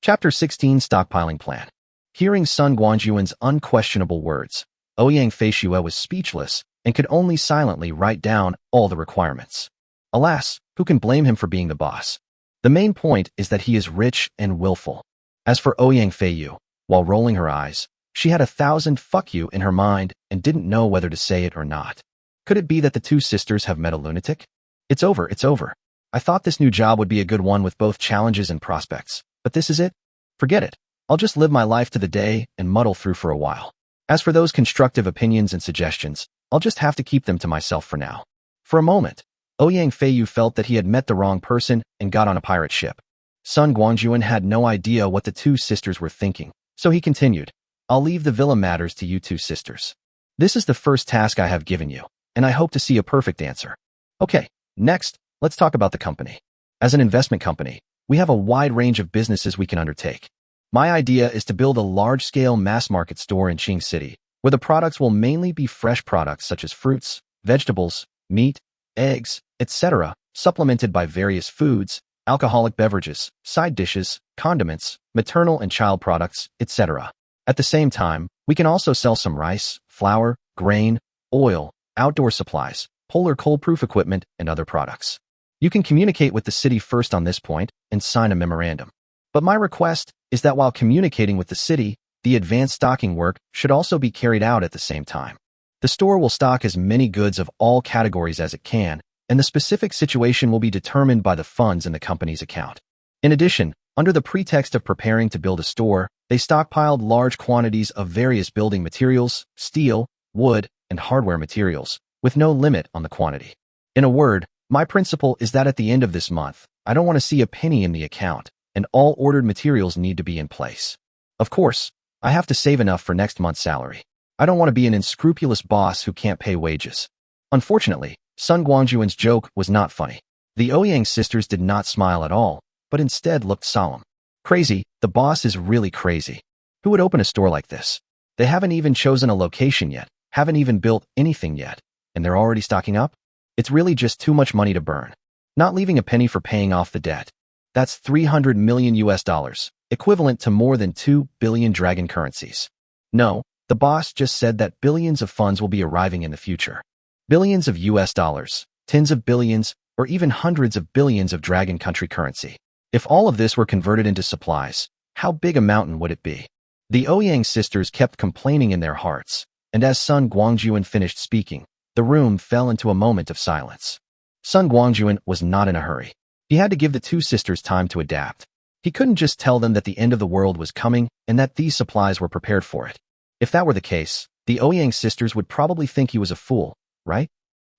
Chapter 16 Stockpiling Plan. Hearing Sun Guangjun's unquestionable words, Ouyang Feishue was speechless and could only silently write down all the requirements. Alas, who can blame him for being the boss? The main point is that he is rich and willful. As for Ouyang Feiyue, while rolling her eyes, she had 1,000 fuck you in her mind and didn't know whether to say it or not. Could it be that the two sisters have met a lunatic? It's over. I thought this new job would be a good one with both challenges and prospects, but this is it? Forget it. I'll just live my life to the day and muddle through for a while. As for those constructive opinions and suggestions, I'll just have to keep them to myself for now. For a moment, Ouyang Feiyue felt that he had met the wrong person and got on a pirate ship. Sun Guangjun had no idea what the two sisters were thinking, so he continued, I'll leave the villa matters to you two sisters. This is the first task I have given you, and I hope to see a perfect answer. Okay, next, let's talk about the company. As an investment company, we have a wide range of businesses we can undertake. My idea is to build a large-scale mass-market store in Qing City, where the products will mainly be fresh products such as fruits, vegetables, meat, eggs, etc., supplemented by various foods, alcoholic beverages, side dishes, condiments, maternal and child products, etc. At the same time, we can also sell some rice, flour, grain, oil, outdoor supplies, polar cold-proof equipment, and other products. You can communicate with the city first on this point and sign a memorandum. But my request is that while communicating with the city, the advanced stocking work should also be carried out at the same time. The store will stock as many goods of all categories as it can, and the specific situation will be determined by the funds in the company's account. In addition, under the pretext of preparing to build a store, they stockpiled large quantities of various building materials, steel, wood, and hardware materials, with no limit on the quantity. In a word, my principle is that at the end of this month, I don't want to see a penny in the account, and all ordered materials need to be in place. Of course, I have to save enough for next month's salary. I don't want to be an unscrupulous boss who can't pay wages. Unfortunately, Sun Guangjun's joke was not funny. The Ouyang sisters did not smile at all, but instead looked solemn. Crazy, the boss is really crazy. Who would open a store like this? They haven't even chosen a location yet, haven't even built anything yet, and they're already stocking up? It's really just too much money to burn. Not leaving a penny for paying off the debt. That's $300 million, equivalent to more than 2 billion dragon currencies. No, the boss just said that billions of funds will be arriving in the future. Billions of US dollars, tens of billions, or even hundreds of billions of dragon country currency. If all of this were converted into supplies, how big a mountain would it be? The Ouyang sisters kept complaining in their hearts, and as Sun Guangjun finished speaking, the room fell into a moment of silence. Sun Guangjun was not in a hurry. He had to give the two sisters time to adapt. He couldn't just tell them that the end of the world was coming and that these supplies were prepared for it. If that were the case, the Ouyang sisters would probably think he was a fool, right?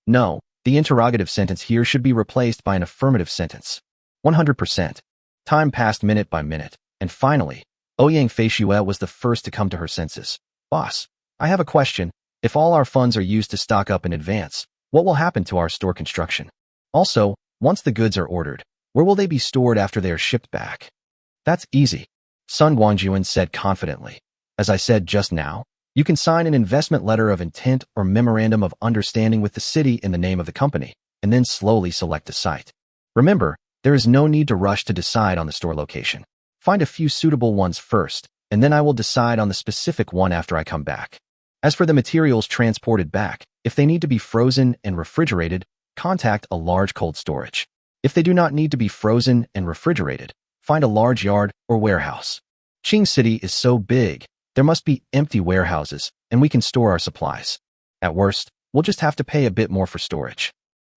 No, the interrogative sentence here should be replaced by an affirmative sentence. 100%. Time passed minute by minute, and finally, Ouyang Feishue was the first to come to her senses. Boss, I have a question. If all our funds are used to stock up in advance, what will happen to our store construction? Also, once the goods are ordered, where will they be stored after they are shipped back? That's easy, Sun Guangjun said confidently. As I said just now, you can sign an investment letter of intent or memorandum of understanding with the city in the name of the company, and then slowly select a site. Remember, there is no need to rush to decide on the store location. Find a few suitable ones first, and then I will decide on the specific one after I come back. As for the materials transported back, if they need to be frozen and refrigerated, contact a large cold storage. If they do not need to be frozen and refrigerated, find a large yard or warehouse. Qing City is so big, there must be empty warehouses, and we can store our supplies. At worst, we'll just have to pay a bit more for storage.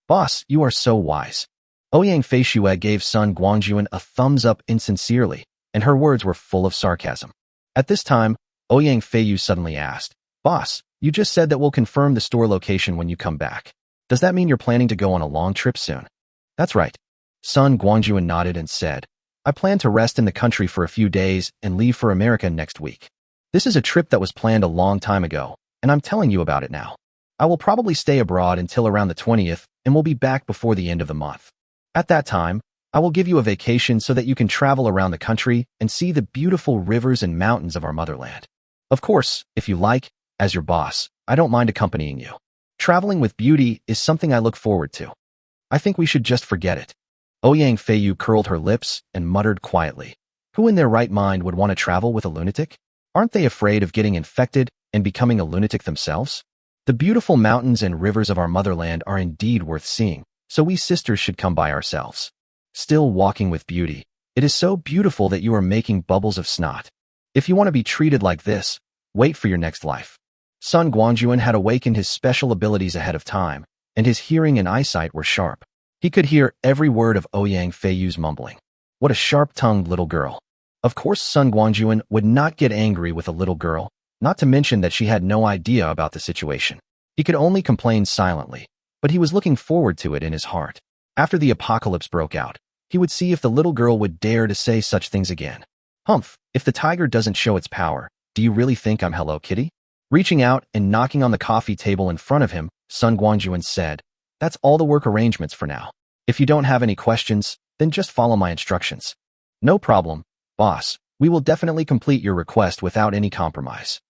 Boss, you are so wise. Ouyang Feishue gave Sun Guangjun a thumbs up insincerely, and her words were full of sarcasm. At this time, Ouyang Feiyue suddenly asked, Boss, you just said that we'll confirm the store location when you come back. Does that mean you're planning to go on a long trip soon? That's right. Sun Guangjun nodded and said, I plan to rest in the country for a few days and leave for America next week. This is a trip that was planned a long time ago, and I'm telling you about it now. I will probably stay abroad until around the 20th and will be back before the end of the month. At that time, I will give you a vacation so that you can travel around the country and see the beautiful rivers and mountains of our motherland. Of course, if you like, as your boss, I don't mind accompanying you. Traveling with beauty is something I look forward to. I think we should just forget it. Ouyang Feiyu curled her lips and muttered quietly. Who in their right mind would want to travel with a lunatic? Aren't they afraid of getting infected and becoming a lunatic themselves? The beautiful mountains and rivers of our motherland are indeed worth seeing, so we sisters should come by ourselves. Still walking with beauty. It is so beautiful that you are making bubbles of snot. If you want to be treated like this, wait for your next life. Sun Guangjun had awakened his special abilities ahead of time, and his hearing and eyesight were sharp. He could hear every word of Ouyang Feiyu's mumbling. What a sharp-tongued little girl. Of course Sun Guangjun would not get angry with a little girl, not to mention that she had no idea about the situation. He could only complain silently, but he was looking forward to it in his heart. After the apocalypse broke out, he would see if the little girl would dare to say such things again. Humph, if the tiger doesn't show its power, do you really think I'm Hello Kitty? Reaching out and knocking on the coffee table in front of him, Sun Guangjun said, That's all the work arrangements for now. If you don't have any questions, then just follow my instructions. No problem, boss. We will definitely complete your request without any compromise.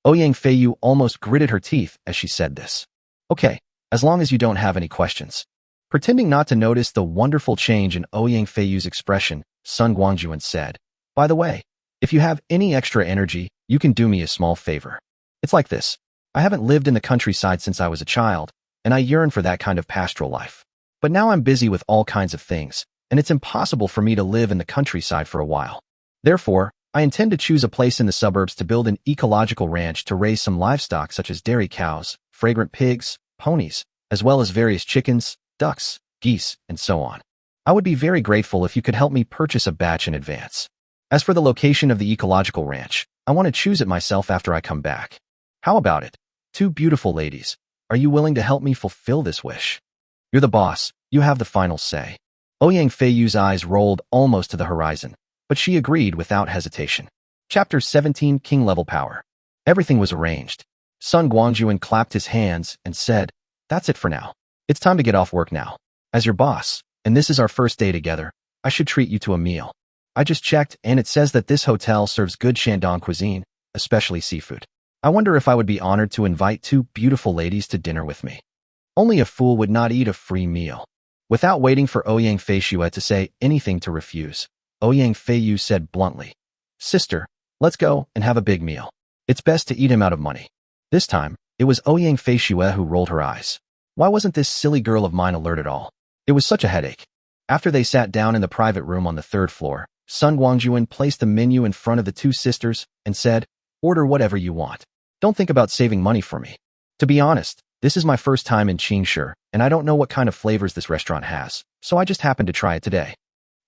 Ouyang Feiyu almost gritted her teeth as she said this. Okay, as long as you don't have any questions. Pretending not to notice the wonderful change in Ouyang Feiyu's expression, Sun Guangjun said, By the way, if you have any extra energy, you can do me a small favor. It's like this. I haven't lived in the countryside since I was a child, and I yearn for that kind of pastoral life. But now I'm busy with all kinds of things, and it's impossible for me to live in the countryside for a while. Therefore, I intend to choose a place in the suburbs to build an ecological ranch to raise some livestock such as dairy cows, fragrant pigs, ponies, as well as various chickens, ducks, geese, and so on. I would be very grateful if you could help me purchase a batch in advance. As for the location of the ecological ranch, I want to choose it myself after I come back. How about it? Two beautiful ladies. Are you willing to help me fulfill this wish? You're the boss. You have the final say. Ouyang Feiyu's eyes rolled almost to the horizon, but she agreed without hesitation. Chapter 17 King-Level Power. Everything was arranged. Sun Guangjun clapped his hands and said, That's it for now. It's time to get off work now. As your boss, and this is our first day together, I should treat you to a meal. I just checked and it says that this hotel serves good Shandong cuisine, especially seafood. I wonder if I would be honored to invite two beautiful ladies to dinner with me. Only a fool would not eat a free meal. Without waiting for Ouyang Feiyu to say anything to refuse, Ouyang Feiyu said bluntly, Sister, let's go and have a big meal. It's best to eat him out of money. This time, it was Ouyang Feiyu who rolled her eyes. Why wasn't this silly girl of mine alert at all? It was such a headache. After they sat down in the private room on the third floor, Sun Guangjun placed the menu in front of the two sisters and said, Order whatever you want. Don't think about saving money for me. To be honest, this is my first time in Qingshi, and I don't know what kind of flavors this restaurant has, so I just happened to try it today.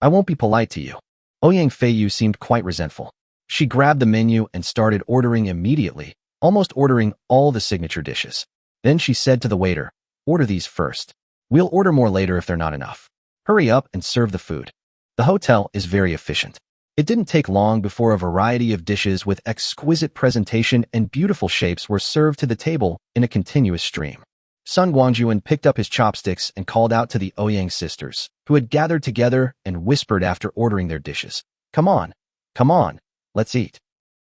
I won't be polite to you. Ouyang Feiyu seemed quite resentful. She grabbed the menu and started ordering immediately, almost ordering all the signature dishes. Then she said to the waiter, Order these first. We'll order more later if they're not enough. Hurry up and serve the food. The hotel is very efficient. It didn't take long before a variety of dishes with exquisite presentation and beautiful shapes were served to the table in a continuous stream. Sun Guangjun picked up his chopsticks and called out to the Ouyang sisters, who had gathered together and whispered after ordering their dishes. Come on, let's eat.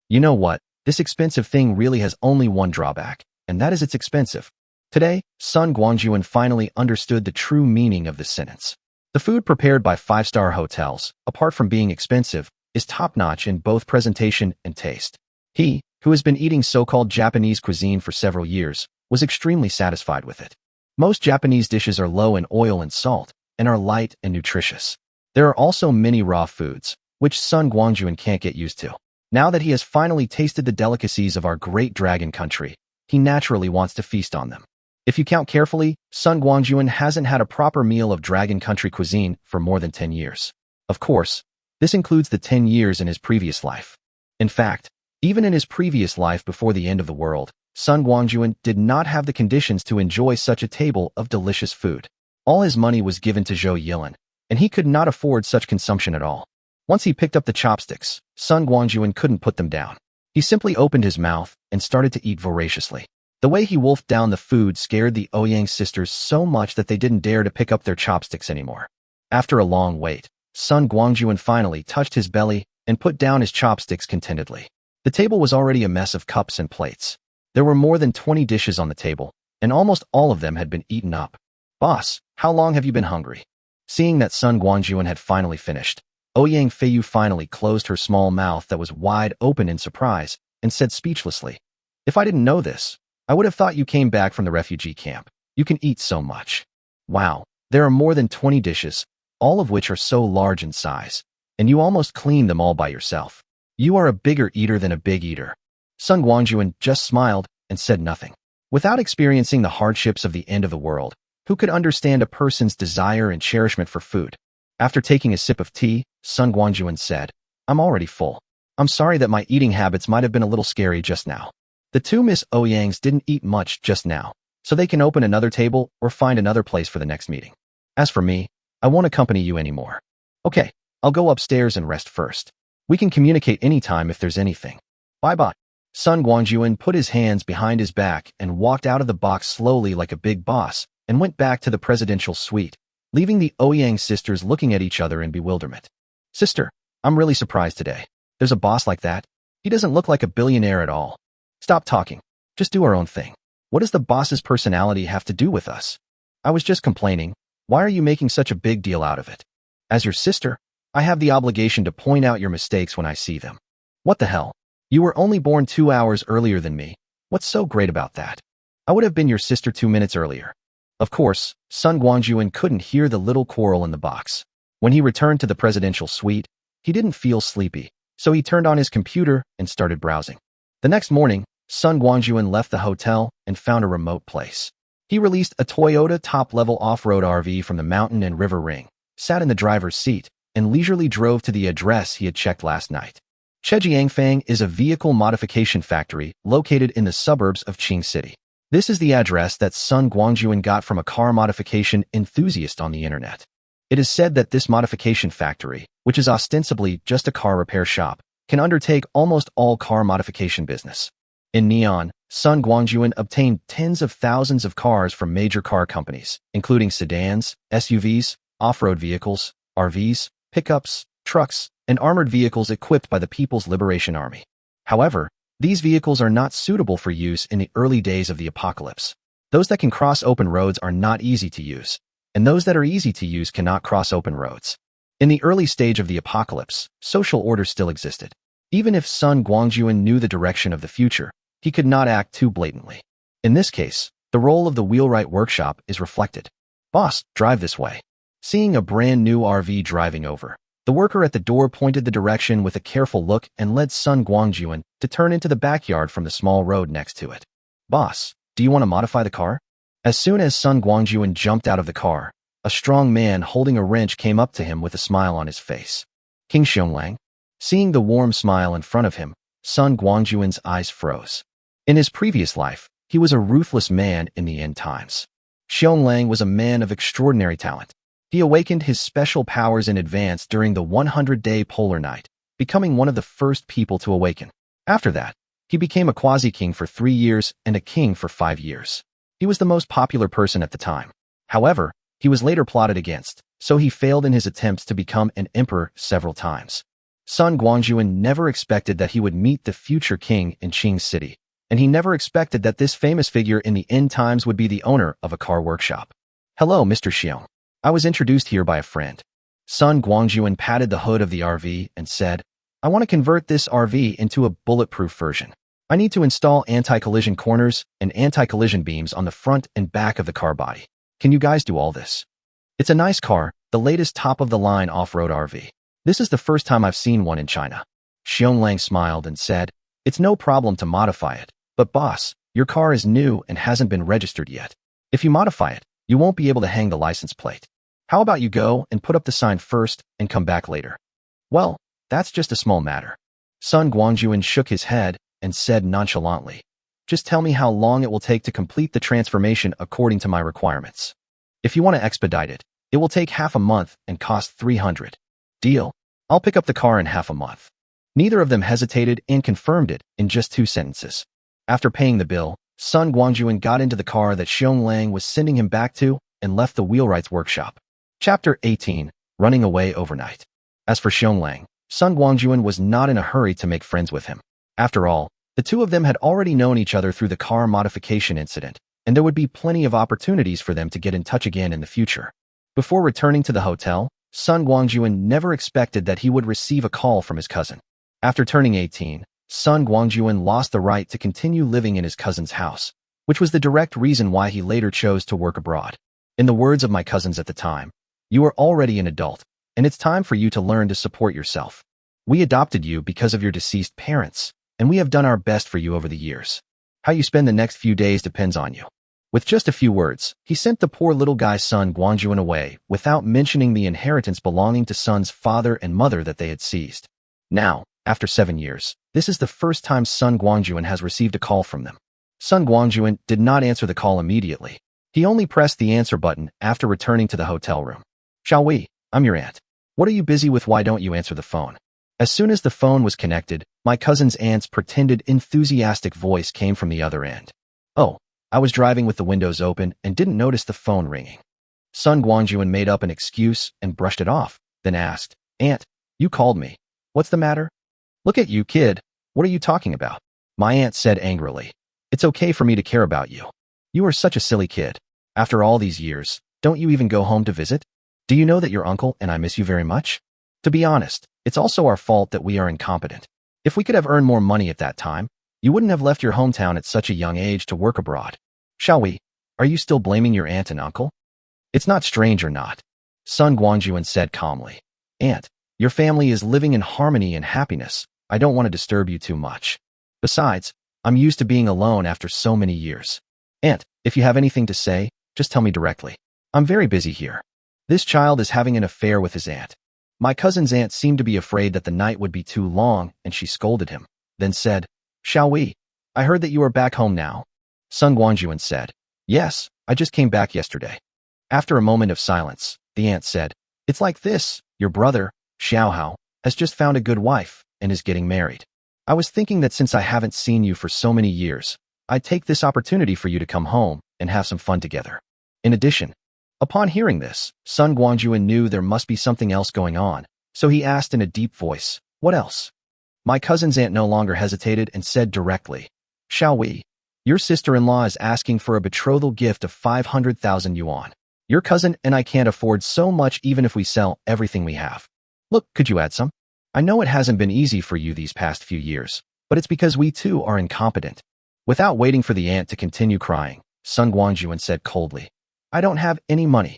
You know what? This expensive thing really has only one drawback, and that is it's expensive. Today, Sun Guangjun finally understood the true meaning of this sentence. The food prepared by five-star hotels, apart from being expensive, is top-notch in both presentation and taste. He, who has been eating so-called Japanese cuisine for several years, was extremely satisfied with it. Most Japanese dishes are low in oil and salt, and are light and nutritious. There are also many raw foods, which Sun Guangjun can't get used to. Now that he has finally tasted the delicacies of our great dragon country, he naturally wants to feast on them. If you count carefully, Sun Guangjun hasn't had a proper meal of dragon country cuisine for more than 10 years. Of course, this includes the 10 years in his previous life. In fact, even in his previous life before the end of the world, Sun Guangjun did not have the conditions to enjoy such a table of delicious food. All his money was given to Zhou Yilin, and he could not afford such consumption at all. Once he picked up the chopsticks, Sun Guangjun couldn't put them down. He simply opened his mouth and started to eat voraciously. The way he wolfed down the food scared the Ouyang sisters so much that they didn't dare to pick up their chopsticks anymore. After a long wait, Sun Guangjun finally touched his belly and put down his chopsticks contentedly. The table was already a mess of cups and plates. There were more than 20 dishes on the table, and almost all of them had been eaten up. "Boss, how long have you been hungry?" Seeing that Sun Guangjun had finally finished, Ouyang Feiyu finally closed her small mouth that was wide open in surprise and said speechlessly, "If I didn't know this, I would have thought you came back from the refugee camp. You can eat so much." Wow, there are more than 20 dishes, all of which are so large in size, and you almost clean them all by yourself. You are a bigger eater than a big eater. Sun Guangjun just smiled and said nothing. Without experiencing the hardships of the end of the world, who could understand a person's desire and cherishment for food? After taking a sip of tea, Sun Guangjun said, "I'm already full. I'm sorry that my eating habits might have been a little scary just now." The two Miss Ouyangs didn't eat much just now, so they can open another table or find another place for the next meeting. As for me, I won't accompany you anymore. Okay, I'll go upstairs and rest first. We can communicate anytime if there's anything. Bye-bye. Sun Guangjun put his hands behind his back and walked out of the box slowly like a big boss and went back to the presidential suite, leaving the Ouyang sisters looking at each other in bewilderment. "Sister, I'm really surprised today. There's a boss like that? He doesn't look like a billionaire at all." "Stop talking. Just do our own thing. What does the boss's personality have to do with us?" "I was just complaining. Why are you making such a big deal out of it?" "As your sister, I have the obligation to point out your mistakes when I see them." "What the hell? You were only born 2 hours earlier than me. What's so great about that? I would have been your sister 2 minutes earlier." Of course, Sun Guangjun couldn't hear the little quarrel in the box. When he returned to the presidential suite, he didn't feel sleepy, so he turned on his computer and started browsing. The next morning, Sun Guangjun left the hotel and found a remote place. He released a Toyota top-level off-road RV from the mountain and river ring, sat in the driver's seat, and leisurely drove to the address he had checked last night. Chejiangfang is a vehicle modification factory located in the suburbs of Qing City. This is the address that Sun Guangjun got from a car modification enthusiast on the internet. It is said that this modification factory, which is ostensibly just a car repair shop, can undertake almost all car modification business. In Neon, Sun Guangjun obtained tens of thousands of cars from major car companies, including sedans, SUVs, off-road vehicles, RVs, pickups, trucks, and armored vehicles equipped by the People's Liberation Army. However, these vehicles are not suitable for use in the early days of the apocalypse. Those that can cross open roads are not easy to use, and those that are easy to use cannot cross open roads. In the early stage of the apocalypse, social order still existed. Even if Sun Guangjun knew the direction of the future, he could not act too blatantly. In this case, the role of the wheelwright workshop is reflected. "Boss, drive this way." Seeing a brand new RV driving over, the worker at the door pointed the direction with a careful look and led Sun Guangjun to turn into the backyard from the small road next to it. "Boss, do you want to modify the car?" As soon as Sun Guangjun jumped out of the car, a strong man holding a wrench came up to him with a smile on his face. "King Xionglang?" Seeing the warm smile in front of him, Sun Guangjun's eyes froze. In his previous life, he was a ruthless man in the end times. Xionglang was a man of extraordinary talent. He awakened his special powers in advance during the 100-day polar night, becoming one of the first people to awaken. After that, he became a quasi-king for 3 years and a king for 5 years. He was the most popular person at the time. However, he was later plotted against, so he failed in his attempts to become an emperor several times. Sun Guangjun never expected that he would meet the future king in Qing City, and he never expected that this famous figure in the end times would be the owner of a car workshop. "Hello, Mr. Xiong. I was introduced here by a friend." Sun Guangjun patted the hood of the RV and said, "I want to convert this RV into a bulletproof version. I need to install anti-collision corners and anti-collision beams on the front and back of the car body. Can you guys do all this?" "It's a nice car, the latest top-of-the-line off-road RV. This is the first time I've seen one in China." Xionglang smiled and said, "It's no problem to modify it, but boss, your car is new and hasn't been registered yet. If you modify it, you won't be able to hang the license plate. How about you go and put up the sign first and come back later?" "Well, that's just a small matter." Sun Guangjun shook his head and said nonchalantly, "Just tell me how long it will take to complete the transformation according to my requirements. If you want to expedite it, it will take half a month and cost 300. Deal? I'll pick up the car in half a month. Neither of them hesitated and confirmed it in just 2 sentences. After paying the bill, Sun Guangjun got into the car that Xiong Lang was sending him back to and left the wheelwright's workshop. Chapter 18. Running Away Overnight. As for Xiong Lang, Sun Guangjun was not in a hurry to make friends with him. After all, the two of them had already known each other through the car modification incident, and there would be plenty of opportunities for them to get in touch again in the future. Before returning to the hotel, Sun Guangjun never expected that he would receive a call from his cousin. After turning 18, Sun Guangjun lost the right to continue living in his cousin's house, which was the direct reason why he later chose to work abroad. In the words of my cousins at the time, "You are already an adult, and it's time for you to learn to support yourself. We adopted you because of your deceased parents, and we have done our best for you over the years. How you spend the next few days depends on you." With just a few words, he sent the poor little guy Sun Guangjun away without mentioning the inheritance belonging to Sun's father and mother that they had seized. Now, after 7 years, this is the first time Sun Guangjun has received a call from them. Sun Guangjun did not answer the call immediately. He only pressed the answer button after returning to the hotel room. "Shall we? I'm your aunt. What are you busy with? Why don't you answer the phone?" As soon as the phone was connected, my cousin's aunt's pretended enthusiastic voice came from the other end. "Oh, I was driving with the windows open and didn't notice the phone ringing." Sun Guangjun made up an excuse and brushed it off, then asked, "Aunt, you called me. What's the matter?" "Look at you, kid. What are you talking about?" My aunt said angrily. "It's okay for me to care about you. You are such a silly kid. After all these years, don't you even go home to visit? Do you know that your uncle and I miss you very much? To be honest, it's also our fault that we are incompetent. If we could have earned more money at that time, you wouldn't have left your hometown at such a young age to work abroad. Shall we? Are you still blaming your aunt and uncle?" "It's not strange or not," Sun Guangjun said calmly. "Aunt, your family is living in harmony and happiness. I don't want to disturb you too much. Besides, I'm used to being alone after so many years. Aunt, if you have anything to say, just tell me directly. I'm very busy here." This child is having an affair with his aunt. My cousin's aunt seemed to be afraid that the night would be too long, and she scolded him, then said, "Shall we? I heard that you are back home now." Sun Guangjun said, "Yes, I just came back yesterday." After a moment of silence, the aunt said, "It's like this, your brother, Xiaohao, has just found a good wife and is getting married. I was thinking that since I haven't seen you for so many years, I'd take this opportunity for you to come home and have some fun together." In addition, upon hearing this, Sun Guangjun knew there must be something else going on, so he asked in a deep voice, "What else?" My cousin's aunt no longer hesitated and said directly, "Shall we? Your sister-in-law is asking for a betrothal gift of 500,000 yuan. Your cousin and I can't afford so much even if we sell everything we have. Look, could you add some? I know it hasn't been easy for you these past few years, but it's because we too are incompetent." Without waiting for the aunt to continue crying, Sun Guangjun said coldly, "I don't have any money."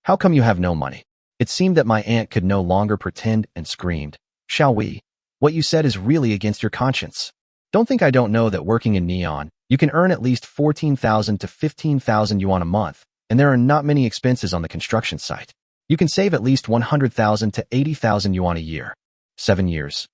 "How come you have no money?" It seemed that my aunt could no longer pretend and screamed, "Shall we? What you said is really against your conscience. Don't think I don't know that working in Neon, you can earn at least 14,000 to 15,000 yuan a month, and there are not many expenses on the construction site. You can save at least 100,000 to 80,000 yuan a year. 7 years,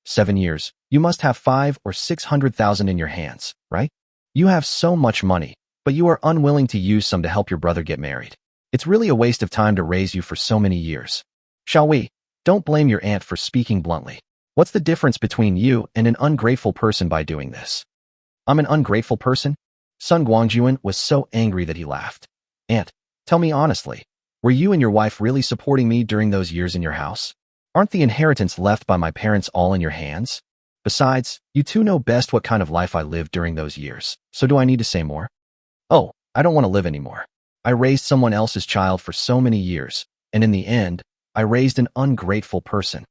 you must have 5 or 600,000 in your hands, right? You have so much money, but you are unwilling to use some to help your brother get married. It's really a waste of time to raise you for so many years. Shall we? Don't blame your aunt for speaking bluntly. What's the difference between you and an ungrateful person by doing this?" "I'm an ungrateful person?" Sun Guangjun was so angry that he laughed. "Aunt, tell me honestly, were you and your wife really supporting me during those years in your house? Aren't the inheritance left by my parents all in your hands? Besides, you two know best what kind of life I lived during those years, so do I need to say more? Oh, I don't want to live anymore. I raised someone else's child for so many years, and in the end, I raised an ungrateful person."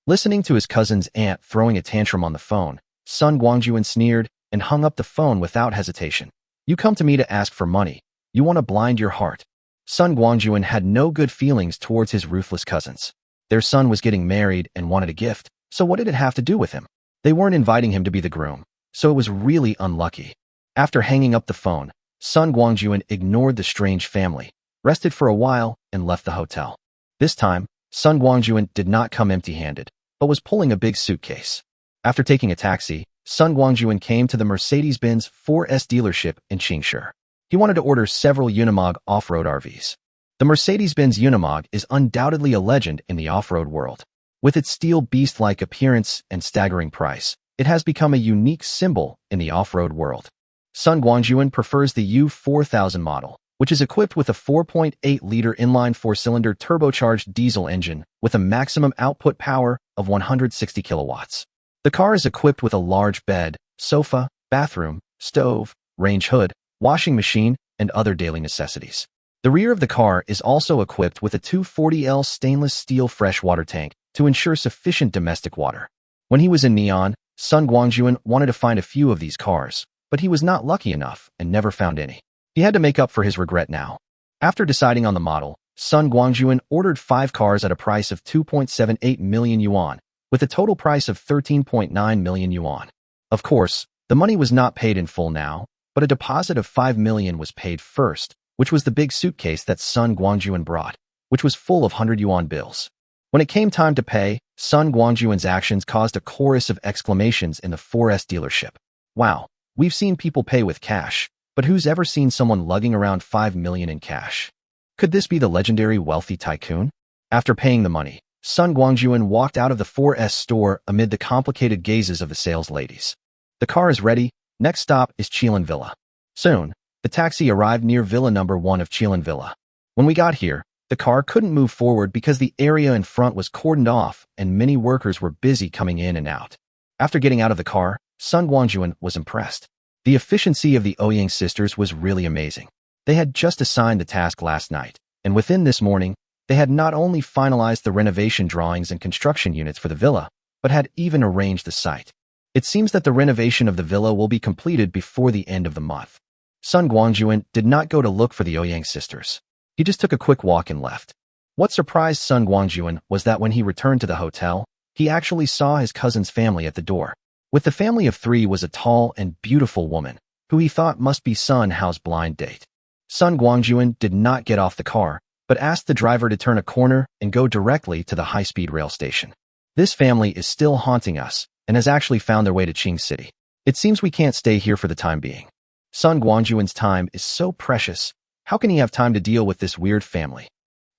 Listening to his cousin's aunt throwing a tantrum on the phone, Sun Guangjun sneered and hung up the phone without hesitation. "You come to me to ask for money. You want to blind your heart." Sun Guangjun had no good feelings towards his ruthless cousins. Their son was getting married and wanted a gift, so what did it have to do with him? They weren't inviting him to be the groom, so it was really unlucky. After hanging up the phone, Sun Guangjun ignored the strange family, rested for a while, and left the hotel. This time, Sun Guangjun did not come empty-handed, but was pulling a big suitcase. After taking a taxi, Sun Guangjun came to the Mercedes-Benz 4S dealership in Qingshi. He wanted to order several Unimog off-road RVs. The Mercedes-Benz Unimog is undoubtedly a legend in the off-road world. With its steel beast-like appearance and staggering price, it has become a unique symbol in the off-road world. Sun Guangjun prefers the U4000 model, which is equipped with a 4.8-liter inline four-cylinder turbocharged diesel engine with a maximum output power of 160 kilowatts. The car is equipped with a large bed, sofa, bathroom, stove, range hood, washing machine, and other daily necessities. The rear of the car is also equipped with a 240L stainless steel freshwater tank to ensure sufficient domestic water. When he was in Neon, Sun Guangjun wanted to find a few of these cars, but he was not lucky enough and never found any. He had to make up for his regret now. After deciding on the model, Sun Guangjun ordered 5 cars at a price of 2.78 million yuan, with a total price of 13.9 million yuan. Of course, the money was not paid in full now, but a deposit of 5 million was paid first, which was the big suitcase that Sun Guangjun brought, which was full of 100 yuan bills. When it came time to pay, Sun Guangjun's actions caused a chorus of exclamations in the 4S dealership. Wow, we've seen people pay with cash, but who's ever seen someone lugging around 5 million in cash? Could this be the legendary wealthy tycoon? After paying the money, Sun Guangjun walked out of the 4S store amid the complicated gazes of the sales ladies. The car is ready. Next stop is Qilin Villa. Soon, the taxi arrived near Villa number 1 of Qilin Villa. When we got here, the car couldn't move forward because the area in front was cordoned off and many workers were busy coming in and out. After getting out of the car, Sun Guangjun was impressed. The efficiency of the Ouyang sisters was really amazing. They had just assigned the task last night, and within this morning, they had not only finalized the renovation drawings and construction units for the villa, but had even arranged the site. It seems that the renovation of the villa will be completed before the end of the month. Sun Guangjun did not go to look for the Ouyang sisters. He just took a quick walk and left. What surprised Sun Guangjun was that when he returned to the hotel, he actually saw his cousin's family at the door. With the family of 3 was a tall and beautiful woman, who he thought must be Sun Hao's blind date. Sun Guangjun did not get off the car, but asked the driver to turn a corner and go directly to the high-speed rail station. This family is still haunting us and has actually found their way to Qing City. It seems we can't stay here for the time being. Sun Guangjun's time is so precious. How can he have time to deal with this weird family?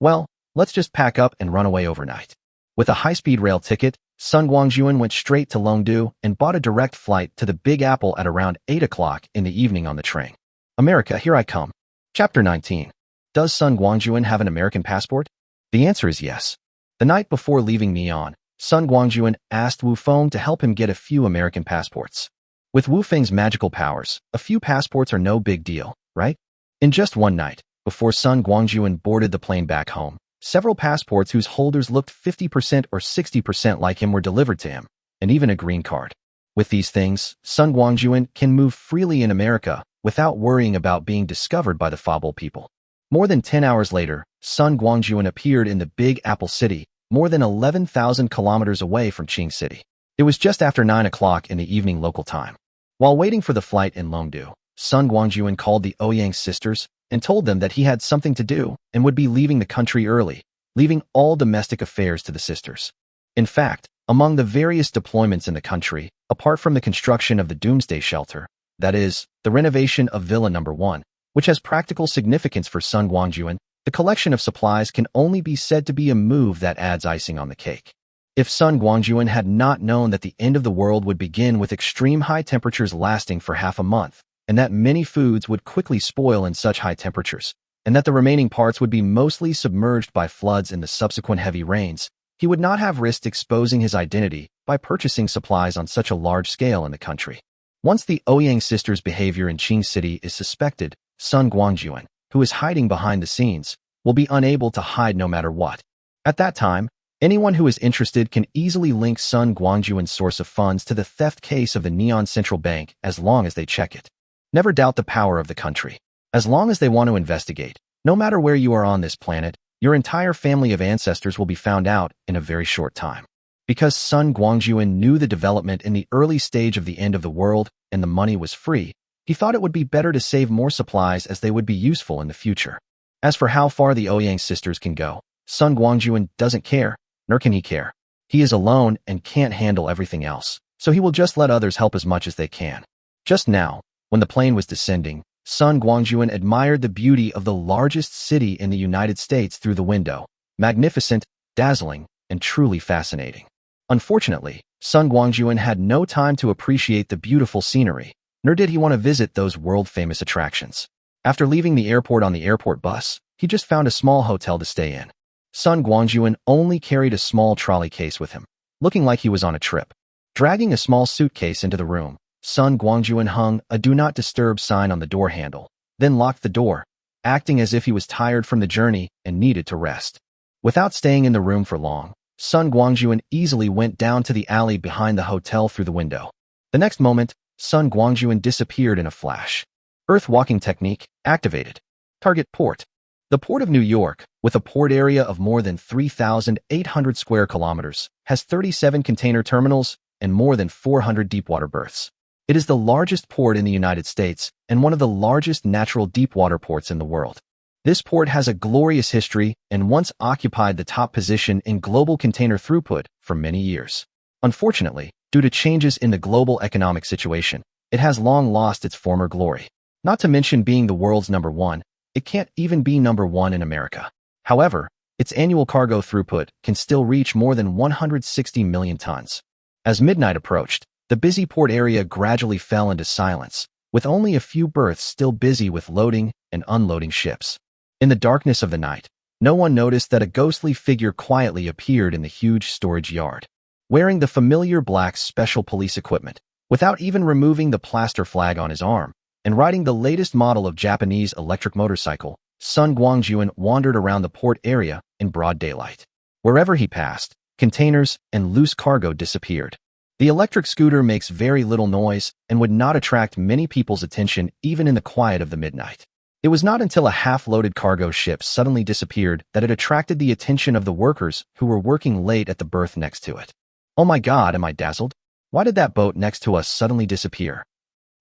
Well, let's just pack up and run away overnight. With a high-speed rail ticket, Sun Guangjun went straight to Longdu and bought a direct flight to the Big Apple at around 8 o'clock in the evening on the train. America, here I come. Chapter 19. Does Sun Guangjun have an American passport? The answer is yes. The night before leaving Neon, Sun Guangjun asked Wu Feng to help him get a few American passports. With Wu Feng's magical powers, a few passports are no big deal, right? In just one night, before Sun Guangjun boarded the plane back home, several passports whose holders looked 50% or 60% like him were delivered to him, and even a green card. With these things, Sun Guangjun can move freely in America without worrying about being discovered by the Fable people. More than 10 hours later, Sun Guangjun appeared in the Big Apple City, more than 11,000 kilometers away from Qing City. It was just after 9 o'clock in the evening local time. While waiting for the flight in Longdu, Sun Guangjun called the Ouyang sisters and told them that he had something to do and would be leaving the country early, leaving all domestic affairs to the sisters. In fact, among the various deployments in the country, apart from the construction of the Doomsday shelter, that is, the renovation of Villa number 1, which has practical significance for Sun Guangjun, the collection of supplies can only be said to be a move that adds icing on the cake. If Sun Guangjun had not known that the end of the world would begin with extreme high temperatures lasting for half a month, and that many foods would quickly spoil in such high temperatures, and that the remaining parts would be mostly submerged by floods and the subsequent heavy rains, he would not have risked exposing his identity by purchasing supplies on such a large scale in the country. Once the Ouyang sisters' behavior in Qing City is suspected, Sun Guangjun, who is hiding behind the scenes, will be unable to hide no matter what. At that time, anyone who is interested can easily link Sun Guangjun's source of funds to the theft case of the Neon Central Bank as long as they check it. Never doubt the power of the country. As long as they want to investigate, no matter where you are on this planet, your entire family of ancestors will be found out in a very short time. Because Sun Guangjun knew the development in the early stage of the end of the world and the money was free, he thought it would be better to save more supplies as they would be useful in the future. As for how far the Ouyang sisters can go, Sun Guangjun doesn't care, nor can he care. He is alone and can't handle everything else, so he will just let others help as much as they can. Just now, when the plane was descending, Sun Guangjun admired the beauty of the largest city in the United States through the window. Magnificent, dazzling, and truly fascinating. Unfortunately, Sun Guangjun had no time to appreciate the beautiful scenery, nor did he want to visit those world-famous attractions. After leaving the airport on the airport bus, he just found a small hotel to stay in. Sun Guangjun only carried a small trolley case with him, looking like he was on a trip. Dragging a small suitcase into the room, Sun Guangjun hung a "Do Not Disturb" sign on the door handle, then locked the door, acting as if he was tired from the journey and needed to rest. Without staying in the room for long, Sun Guangjun easily went down to the alley behind the hotel through the window. The next moment, Sun Guangjun disappeared in a flash. Earth walking technique activated. Target port. The Port of New York, with a port area of more than 3,800 square kilometers, has 37 container terminals and more than 400 deepwater berths. It is the largest port in the United States and one of the largest natural deepwater ports in the world. This port has a glorious history and once occupied the top position in global container throughput for many years. Unfortunately, due to changes in the global economic situation, it has long lost its former glory. Not to mention being the world's number one, it can't even be number one in America. However, its annual cargo throughput can still reach more than 160 million tons. As midnight approached, the busy port area gradually fell into silence, with only a few berths still busy with loading and unloading ships. In the darkness of the night, no one noticed that a ghostly figure quietly appeared in the huge storage yard. Wearing the familiar black special police equipment, without even removing the plaster flag on his arm, and riding the latest model of Japanese electric motorcycle, Sun Guangjun wandered around the port area in broad daylight. Wherever he passed, containers and loose cargo disappeared. The electric scooter makes very little noise and would not attract many people's attention even in the quiet of the midnight. It was not until a half-loaded cargo ship suddenly disappeared that it attracted the attention of the workers who were working late at the berth next to it. "Oh my God, am I dazzled? Why did that boat next to us suddenly disappear?"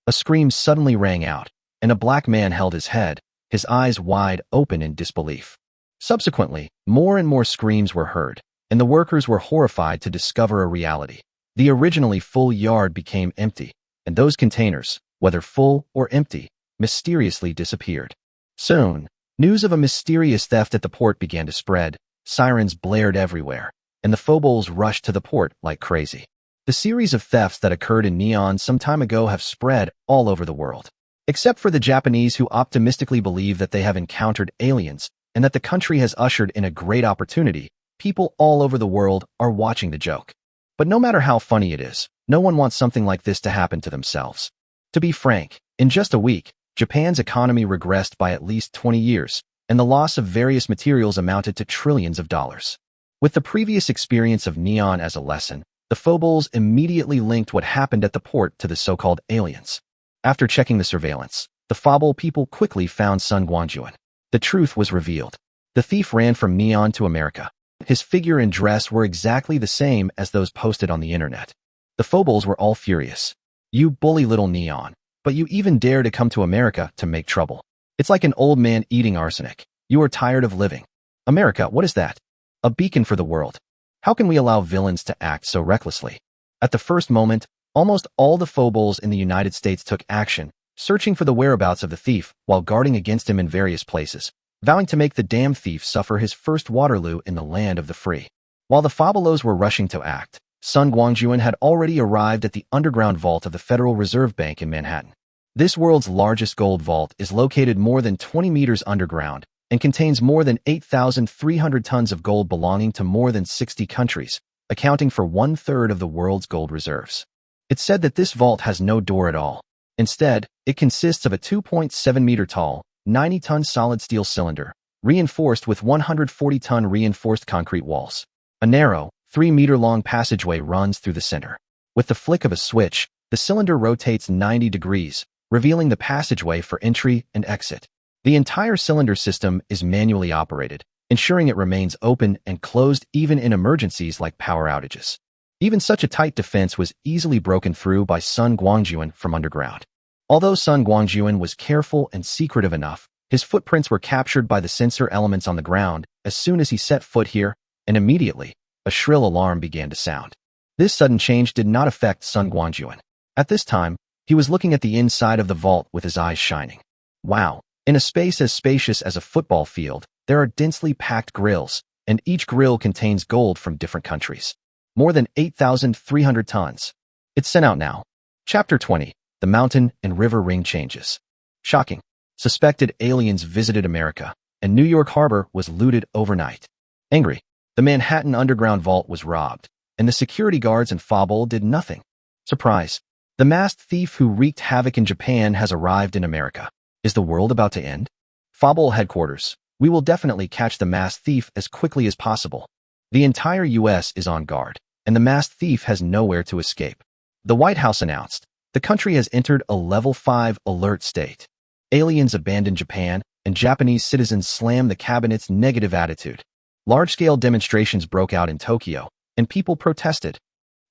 A scream suddenly rang out, and a black man held his head, his eyes wide open in disbelief. Subsequently, more and more screams were heard, and the workers were horrified to discover a reality. The originally full yard became empty, and those containers, whether full or empty, mysteriously disappeared. Soon, news of a mysterious theft at the port began to spread, sirens blared everywhere, and the phobos rushed to the port like crazy. The series of thefts that occurred in Neon some time ago have spread all over the world. Except for the Japanese who optimistically believe that they have encountered aliens and that the country has ushered in a great opportunity, people all over the world are watching the joke. But no matter how funny it is, no one wants something like this to happen to themselves. To be frank, in just a week, Japan's economy regressed by at least 20 years, and the loss of various materials amounted to trillions of dollars. With the previous experience of Neon as a lesson, the phobos immediately linked what happened at the port to the so-called aliens. After checking the surveillance, the phobal people quickly found Sun Guangjun. The truth was revealed. The thief ran from Neon to America. His figure and dress were exactly the same as those posted on the internet. The phobos were all furious. "You bully little Neon, but you even dare to come to America to make trouble. It's like an old man eating arsenic. You are tired of living. America, what is that? A beacon for the world. How can we allow villains to act so recklessly?" At the first moment, almost all the phobos in the United States took action, searching for the whereabouts of the thief while guarding against him in various places, vowing to make the damn thief suffer his first Waterloo in the land of the free. While the phobolos were rushing to act, Sun Guangjun had already arrived at the underground vault of the Federal Reserve Bank in Manhattan. This world's largest gold vault is located more than 20 meters underground and contains more than 8,300 tons of gold belonging to more than 60 countries, accounting for 1/3 of the world's gold reserves. It's said that this vault has no door at all. Instead, it consists of a 2.7-meter tall, 90-ton solid steel cylinder, reinforced with 140-ton reinforced concrete walls. A narrow, 3-meter-long passageway runs through the center. With the flick of a switch, the cylinder rotates 90 degrees, revealing the passageway for entry and exit. The entire cylinder system is manually operated, ensuring it remains open and closed even in emergencies like power outages. Even such a tight defense was easily broken through by Sun Guangjun from underground. Although Sun Guangjun was careful and secretive enough, his footprints were captured by the sensor elements on the ground as soon as he set foot here, and immediately, a shrill alarm began to sound. This sudden change did not affect Sun Guangjun. At this time, he was looking at the inside of the vault with his eyes shining. Wow! In a space as spacious as a football field, there are densely packed grills, and each grill contains gold from different countries. More than 8,300 tons. It's sent out now. Chapter 20. The Mountain and River Ring Changes. Shocking. Suspected aliens visited America, and New York Harbor was looted overnight. Angry. The Manhattan Underground Vault was robbed, and the security guards in Fable did nothing. Surprise. The masked thief who wreaked havoc in Japan has arrived in America. Is the world about to end? Fable headquarters. We will definitely catch the masked thief as quickly as possible. The entire U.S. is on guard, and the masked thief has nowhere to escape. The White House announced, the country has entered a level 5 alert state. Aliens abandoned Japan, and Japanese citizens slammed the cabinet's negative attitude. Large-scale demonstrations broke out in Tokyo, and people protested.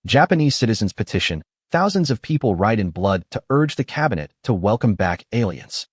Japanese citizens petition, thousands of people write in blood to urge the cabinet to welcome back aliens.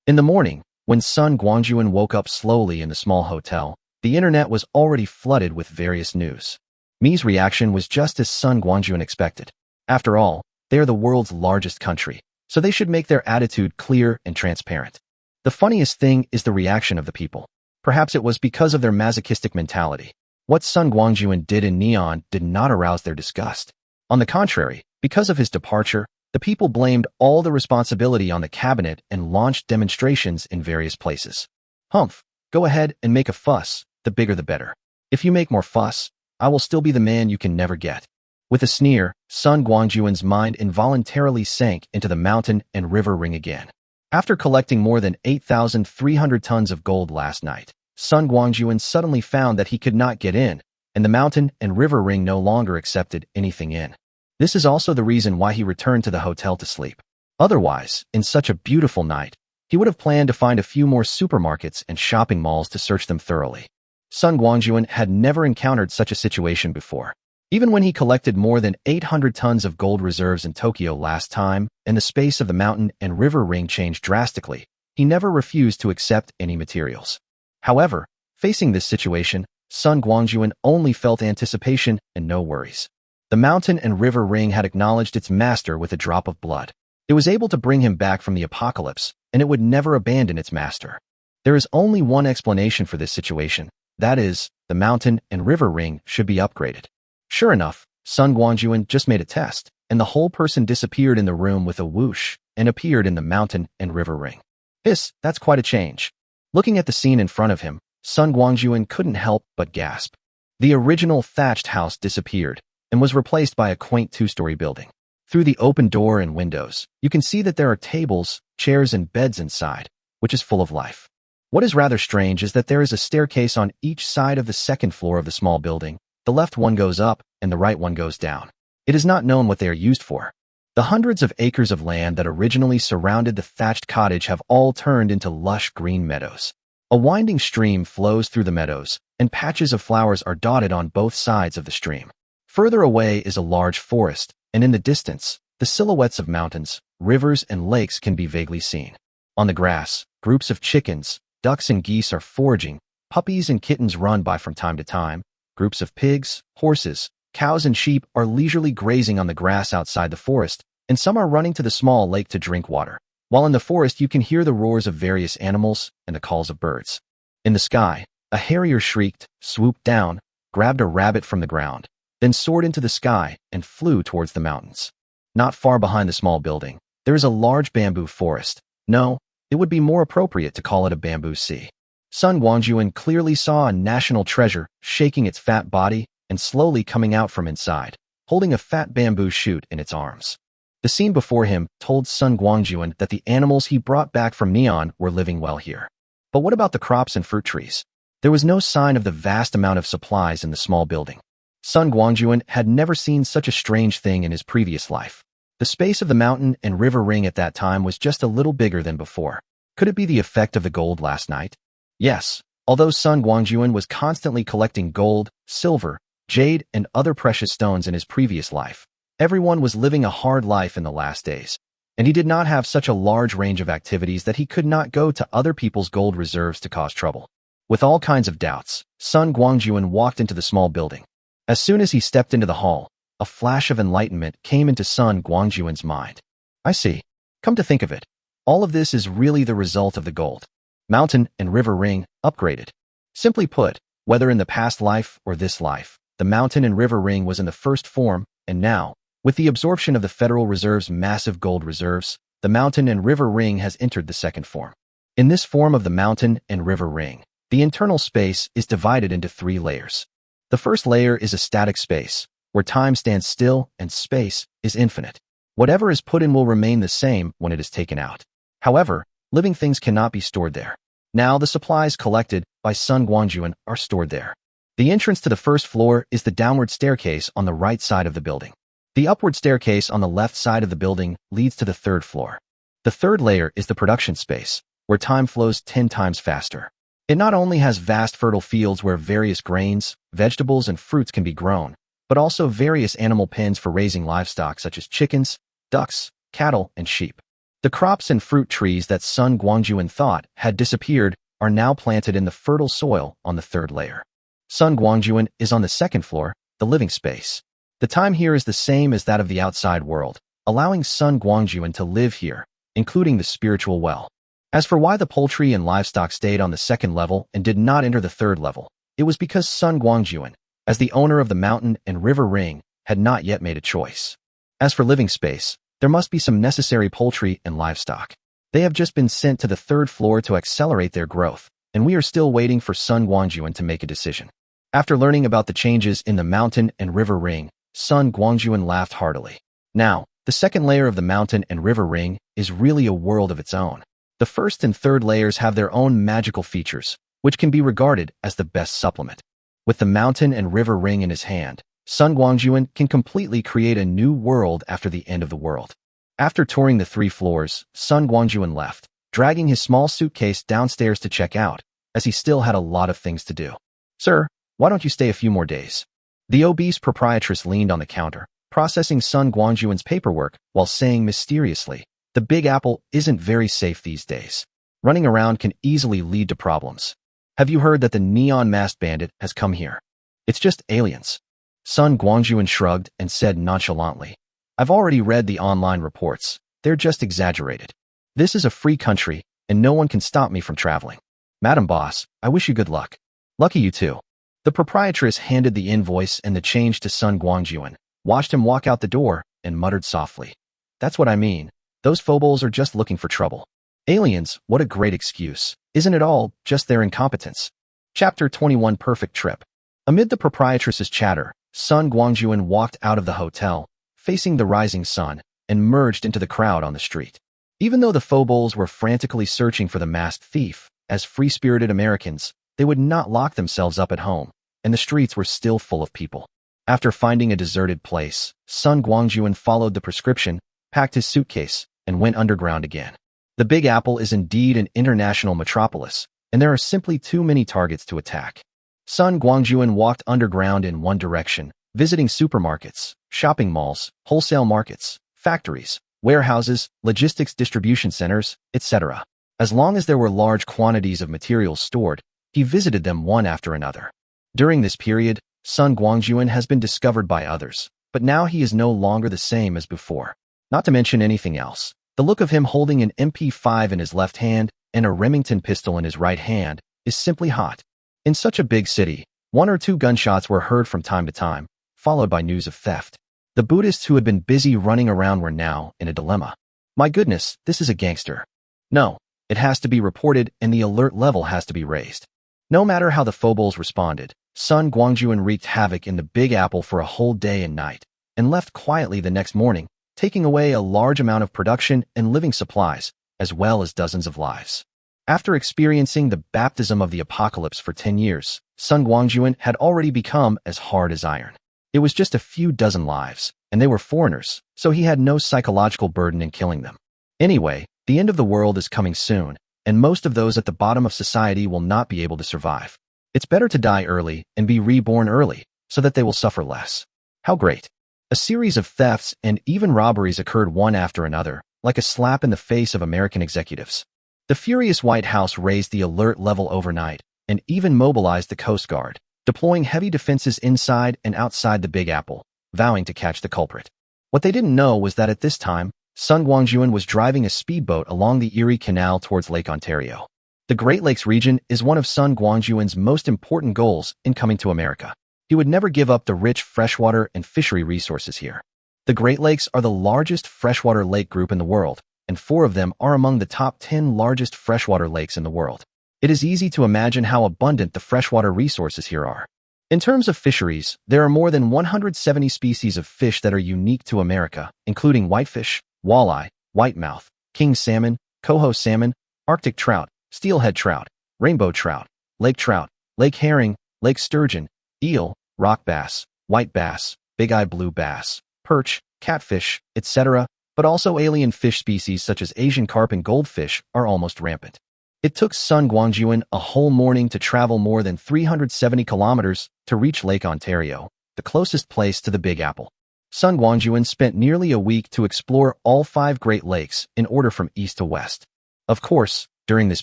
In the morning, when Sun Guangjun woke up slowly in the small hotel, the internet was already flooded with various news. Mi's reaction was just as Sun Guangjun expected. After all, they are the world's largest country, so they should make their attitude clear and transparent. The funniest thing is the reaction of the people. Perhaps it was because of their masochistic mentality. What Sun Guangjun did in Neon did not arouse their disgust. On the contrary, because of his departure, the people blamed all the responsibility on the cabinet and launched demonstrations in various places. Humph, go ahead and make a fuss, the bigger the better. If you make more fuss, I will still be the man you can never get. With a sneer, Sun Guangjun's mind involuntarily sank into the mountain and river ring again. After collecting more than 8,300 tons of gold last night, Sun Guangjun suddenly found that he could not get in, and the mountain and river ring no longer accepted anything in. This is also the reason why he returned to the hotel to sleep. Otherwise, in such a beautiful night, he would have planned to find a few more supermarkets and shopping malls to search them thoroughly. Sun Guangjun had never encountered such a situation before. Even when he collected more than 800 tons of gold reserves in Tokyo last time, and the space of the mountain and river ring changed drastically, he never refused to accept any materials. However, facing this situation, Sun Guangjun only felt anticipation and no worries. The mountain and river ring had acknowledged its master with a drop of blood. It was able to bring him back from the apocalypse, and it would never abandon its master. There is only one explanation for this situation. That is, the mountain and river ring should be upgraded. Sure enough, Sun Guangjun just made a test, and the whole person disappeared in the room with a whoosh and appeared in the mountain and river ring. That's quite a change. Looking at the scene in front of him, Sun Guangjun couldn't help but gasp. The original thatched house disappeared and was replaced by a quaint two-story building. Through the open door and windows, you can see that there are tables, chairs, and beds inside, which is full of life. What is rather strange is that there is a staircase on each side of the second floor of the small building. The left one goes up, and the right one goes down. It is not known what they are used for. The hundreds of acres of land that originally surrounded the thatched cottage have all turned into lush green meadows. A winding stream flows through the meadows, and patches of flowers are dotted on both sides of the stream. Further away is a large forest, and in the distance, the silhouettes of mountains, rivers, and lakes can be vaguely seen. On the grass, groups of chickens, ducks, and geese are foraging. Puppies and kittens run by from time to time. Groups of pigs, horses, cows, and sheep are leisurely grazing on the grass outside the forest, and some are running to the small lake to drink water. While in the forest, you can hear the roars of various animals and the calls of birds. In the sky, a harrier shrieked, swooped down, grabbed a rabbit from the ground, then soared into the sky and flew towards the mountains. Not far behind the small building, there is a large bamboo forest. No, it would be more appropriate to call it a bamboo sea. Sun Guangjun clearly saw a national treasure shaking its fat body and slowly coming out from inside, holding a fat bamboo shoot in its arms. The scene before him told Sun Guangjun that the animals he brought back from Neon were living well here. But what about the crops and fruit trees? There was no sign of the vast amount of supplies in the small building. Sun Guangjun had never seen such a strange thing in his previous life. The space of the mountain and river ring at that time was just a little bigger than before. Could it be the effect of the gold last night? Yes, although Sun Guangjun was constantly collecting gold, silver, jade, and other precious stones in his previous life, everyone was living a hard life in the last days, and he did not have such a large range of activities that he could not go to other people's gold reserves to cause trouble. With all kinds of doubts, Sun Guangjun walked into the small building. As soon as he stepped into the hall, a flash of enlightenment came into Sun Guangjun's mind. I see. Come to think of it, all of this is really the result of the gold, mountain, and river ring upgraded. Simply put, Whether in the past life or this life, the mountain and river ring was in the first form, and now, with the absorption of the Federal Reserve's massive gold reserves, the mountain and river ring has entered the second form. In this form of the mountain and river ring, the internal space is divided into 3 layers. The first layer is a static space, where time stands still and space is infinite. Whatever is put in will remain the same when it is taken out. However, living things cannot be stored there. Now the supplies collected by Sun Guangjun are stored there. The entrance to the first floor is the downward staircase on the right side of the building. The upward staircase on the left side of the building leads to the third floor. The third layer is the production space, where time flows 10 times faster. It not only has vast fertile fields where various grains, vegetables, and fruits can be grown, but also various animal pens for raising livestock such as chickens, ducks, cattle, and sheep. The crops and fruit trees that Sun Guangjun thought had disappeared are now planted in the fertile soil on the third layer. Sun Guangjun is on the second floor, the living space. The time here is the same as that of the outside world, allowing Sun Guangjun to live here, including the spiritual well. As for why the poultry and livestock stayed on the second level and did not enter the third level, it was because Sun Guangjun, as the owner of the mountain and river ring, had not yet made a choice. As for living space, there must be some necessary poultry and livestock. They have just been sent to the third floor to accelerate their growth, and we are still waiting for Sun Guangjun to make a decision. After learning about the changes in the mountain and river ring, Sun Guangjun laughed heartily. Now, the second layer of the mountain and river ring is really a world of its own. The first and third layers have their own magical features, which can be regarded as the best supplement. With the mountain and river ring in his hand, Sun Guangjun can completely create a new world after the end of the world. After touring the 3 floors, Sun Guangjun left, dragging his small suitcase downstairs to check out, as he still had a lot of things to do. "Sir, why don't you stay a few more days?" The obese proprietress leaned on the counter, processing Sun Guangjun's paperwork while saying mysteriously, "The Big Apple isn't very safe these days. Running around can easily lead to problems. Have you heard that the neon-masked bandit has come here? It's just aliens." Sun Guangjun shrugged and said nonchalantly, "I've already read the online reports. They're just exaggerated. This is a free country, and no one can stop me from traveling. Madam Boss, I wish you good luck." "Lucky you too." The proprietress handed the invoice and the change to Sun Guangjun, watched him walk out the door, and muttered softly, "That's what I mean. Those phobos are just looking for trouble. Aliens, what a great excuse. Isn't it all just their incompetence?" Chapter 21 Perfect Trip. Amid the proprietress's chatter, Sun Guangjun walked out of the hotel, facing the rising sun, and merged into the crowd on the street. Even though the phobos were frantically searching for the masked thief, as free-spirited Americans, they would not lock themselves up at home, and the streets were still full of people. After finding a deserted place, Sun Guangjun followed the prescription, packed his suitcase, and went underground again. The Big Apple is indeed an international metropolis, and there are simply too many targets to attack. Sun Guangjun walked underground in one direction, visiting supermarkets, shopping malls, wholesale markets, factories, warehouses, logistics distribution centers, etc. As long as there were large quantities of materials stored, he visited them one after another. During this period, Sun Guangjun has been discovered by others, but now he is no longer the same as before. Not to mention anything else, the look of him holding an MP5 in his left hand and a Remington pistol in his right hand is simply hot. In such a big city, 1 or 2 gunshots were heard from time to time, followed by news of theft. The Buddhists who had been busy running around were now in a dilemma. My goodness, this is a gangster. No, it has to be reported and the alert level has to be raised. No matter how the phobos responded, Sun Guangjun wreaked havoc in the Big Apple for a whole day and night, and left quietly the next morning, taking away a large amount of production and living supplies, as well as dozens of lives. After experiencing the baptism of the apocalypse for 10 years, Sun Guangjun had already become as hard as iron. It was just a few dozen lives, and they were foreigners, so he had no psychological burden in killing them. Anyway, the end of the world is coming soon, and most of those at the bottom of society will not be able to survive. It's better to die early and be reborn early, so that they will suffer less. How great! A series of thefts and even robberies occurred one after another, like a slap in the face of American executives. The furious White House raised the alert level overnight and even mobilized the Coast Guard, deploying heavy defenses inside and outside the Big Apple, vowing to catch the culprit. What they didn't know was that at this time, Sun Guangjun was driving a speedboat along the Erie Canal towards Lake Ontario. The Great Lakes region is one of Sun Guangjun's most important goals in coming to America. He would never give up the rich freshwater and fishery resources here. The Great Lakes are the largest freshwater lake group in the world, and 4 of them are among the top 10 largest freshwater lakes in the world. It is easy to imagine how abundant the freshwater resources here are. In terms of fisheries, there are more than 170 species of fish that are unique to America, including whitefish, walleye, whitemouth, king salmon, coho salmon, Arctic trout, steelhead trout, rainbow trout, lake herring, lake sturgeon, eel, rock bass, white bass, big-eye blue bass, perch, catfish, etc., but also alien fish species such as Asian carp and goldfish are almost rampant. It took Sun Guangjun a whole morning to travel more than 370 kilometers to reach Lake Ontario, the closest place to the Big Apple. Sun Guangjun spent nearly a week to explore all 5 Great Lakes in order from east to west. Of course, during this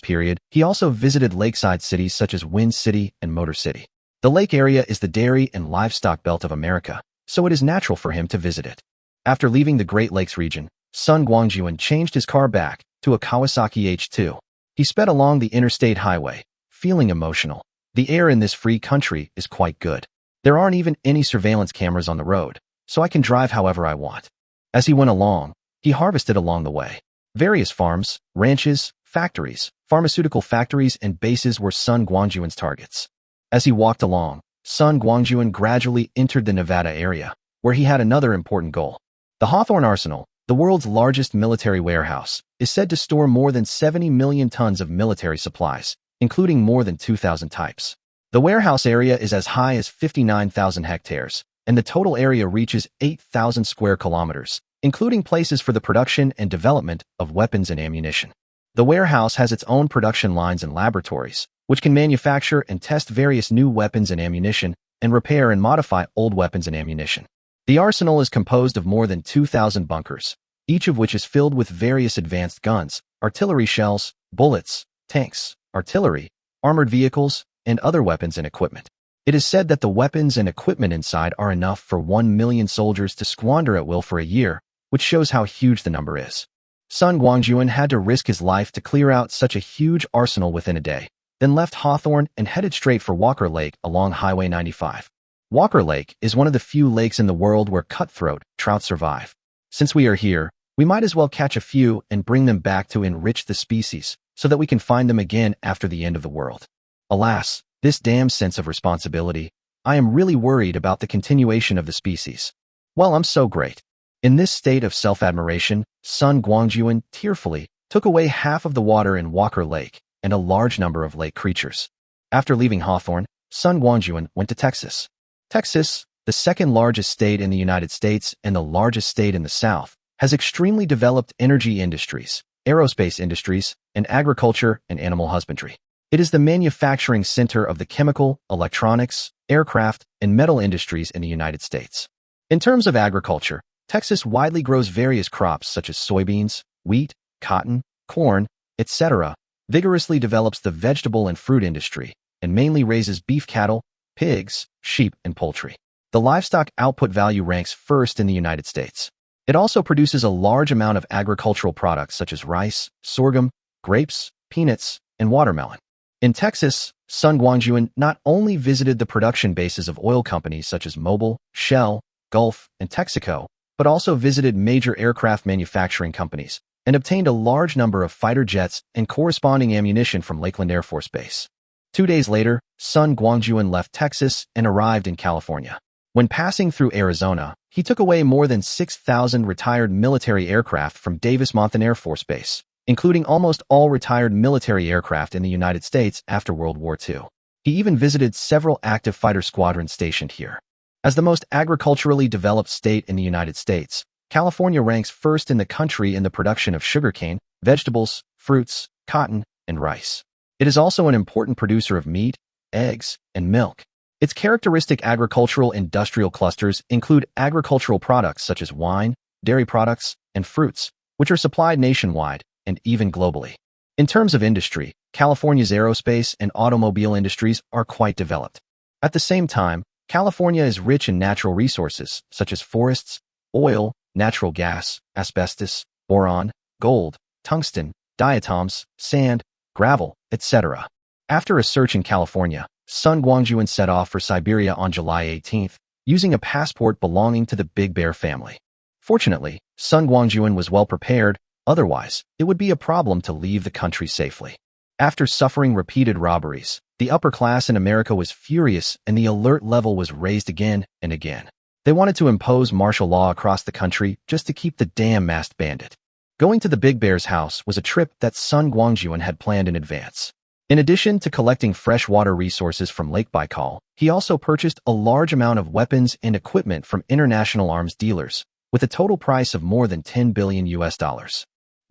period, he also visited lakeside cities such as Wind City and Motor City. The lake area is the dairy and livestock belt of America, so it is natural for him to visit it. After leaving the Great Lakes region, Sun Guangjun changed his car back to a Kawasaki H2. He sped along the interstate highway, feeling emotional. The air in this free country is quite good. There aren't even any surveillance cameras on the road, so I can drive however I want. As he went along, he harvested along the way. Various farms, ranches, factories, pharmaceutical factories, and bases were Sun Guangjun's targets. As he walked along, Sun Guangjun gradually entered the Nevada area, where he had another important goal. The Hawthorne Arsenal, the world's largest military warehouse, is said to store more than 70 million tons of military supplies, including more than 2,000 types. The warehouse area is as high as 59,000 hectares, and the total area reaches 8,000 square kilometers, including places for the production and development of weapons and ammunition. The warehouse has its own production lines and laboratories, which can manufacture and test various new weapons and ammunition, and repair and modify old weapons and ammunition. The arsenal is composed of more than 2,000 bunkers, each of which is filled with various advanced guns, artillery shells, bullets, tanks, artillery, armored vehicles, and other weapons and equipment. It is said that the weapons and equipment inside are enough for 1 million soldiers to squander at will for a year, which shows how huge the number is. Sun Guangjun had to risk his life to clear out such a huge arsenal within a day, then left Hawthorne and headed straight for Walker Lake along Highway 95. Walker Lake is one of the few lakes in the world where cutthroat trout survive. Since we are here, we might as well catch a few and bring them back to enrich the species so that we can find them again after the end of the world. Alas, this damn sense of responsibility. I am really worried about the continuation of the species. Well, I'm so great. In this state of self-admiration, Sun Guangjun tearfully took away half of the water in Walker Lake and a large number of lake creatures. After leaving Hawthorne, Sun Guangjun went to Texas. Texas, the second largest state in the United States and the largest state in the South, has extremely developed energy industries, aerospace industries, and agriculture and animal husbandry. It is the manufacturing center of the chemical, electronics, aircraft, and metal industries in the United States. In terms of agriculture, Texas widely grows various crops such as soybeans, wheat, cotton, corn, etc., vigorously develops the vegetable and fruit industry, and mainly raises beef cattle, pigs, sheep, and poultry. The livestock output value ranks first in the United States. It also produces a large amount of agricultural products such as rice, sorghum, grapes, peanuts, and watermelon. In Texas, Sun Guangjun not only visited the production bases of oil companies such as Mobil, Shell, Gulf, and Texaco, but also visited major aircraft manufacturing companies and obtained a large number of fighter jets and corresponding ammunition from Lakeland Air Force Base. 2 days later, Sun Guangjun left Texas and arrived in California. When passing through Arizona, he took away more than 6,000 retired military aircraft from Davis-Monthan Air Force Base, including almost all retired military aircraft in the United States after World War II. He even visited several active fighter squadrons stationed here. As the most agriculturally developed state in the United States, California ranks first in the country in the production of sugarcane, vegetables, fruits, cotton, and rice. It is also an important producer of meat, eggs, and milk. Its characteristic agricultural industrial clusters include agricultural products such as wine, dairy products, and fruits, which are supplied nationwide and even globally. In terms of industry, California's aerospace and automobile industries are quite developed. At the same time, California is rich in natural resources such as forests, oil, natural gas, asbestos, boron, gold, tungsten, diatoms, sand, gravel, etc. After a search in California, Sun Guangjun set off for Siberia on July 18th, using a passport belonging to the Big Bear family. Fortunately, Sun Guangjun was well prepared, otherwise, it would be a problem to leave the country safely. After suffering repeated robberies, the upper class in America was furious and the alert level was raised again and again. They wanted to impose martial law across the country just to keep the damn masked bandit. Going to the Big Bear's house was a trip that Sun Guangjun had planned in advance. In addition to collecting freshwater resources from Lake Baikal, he also purchased a large amount of weapons and equipment from international arms dealers, with a total price of more than $10 billion.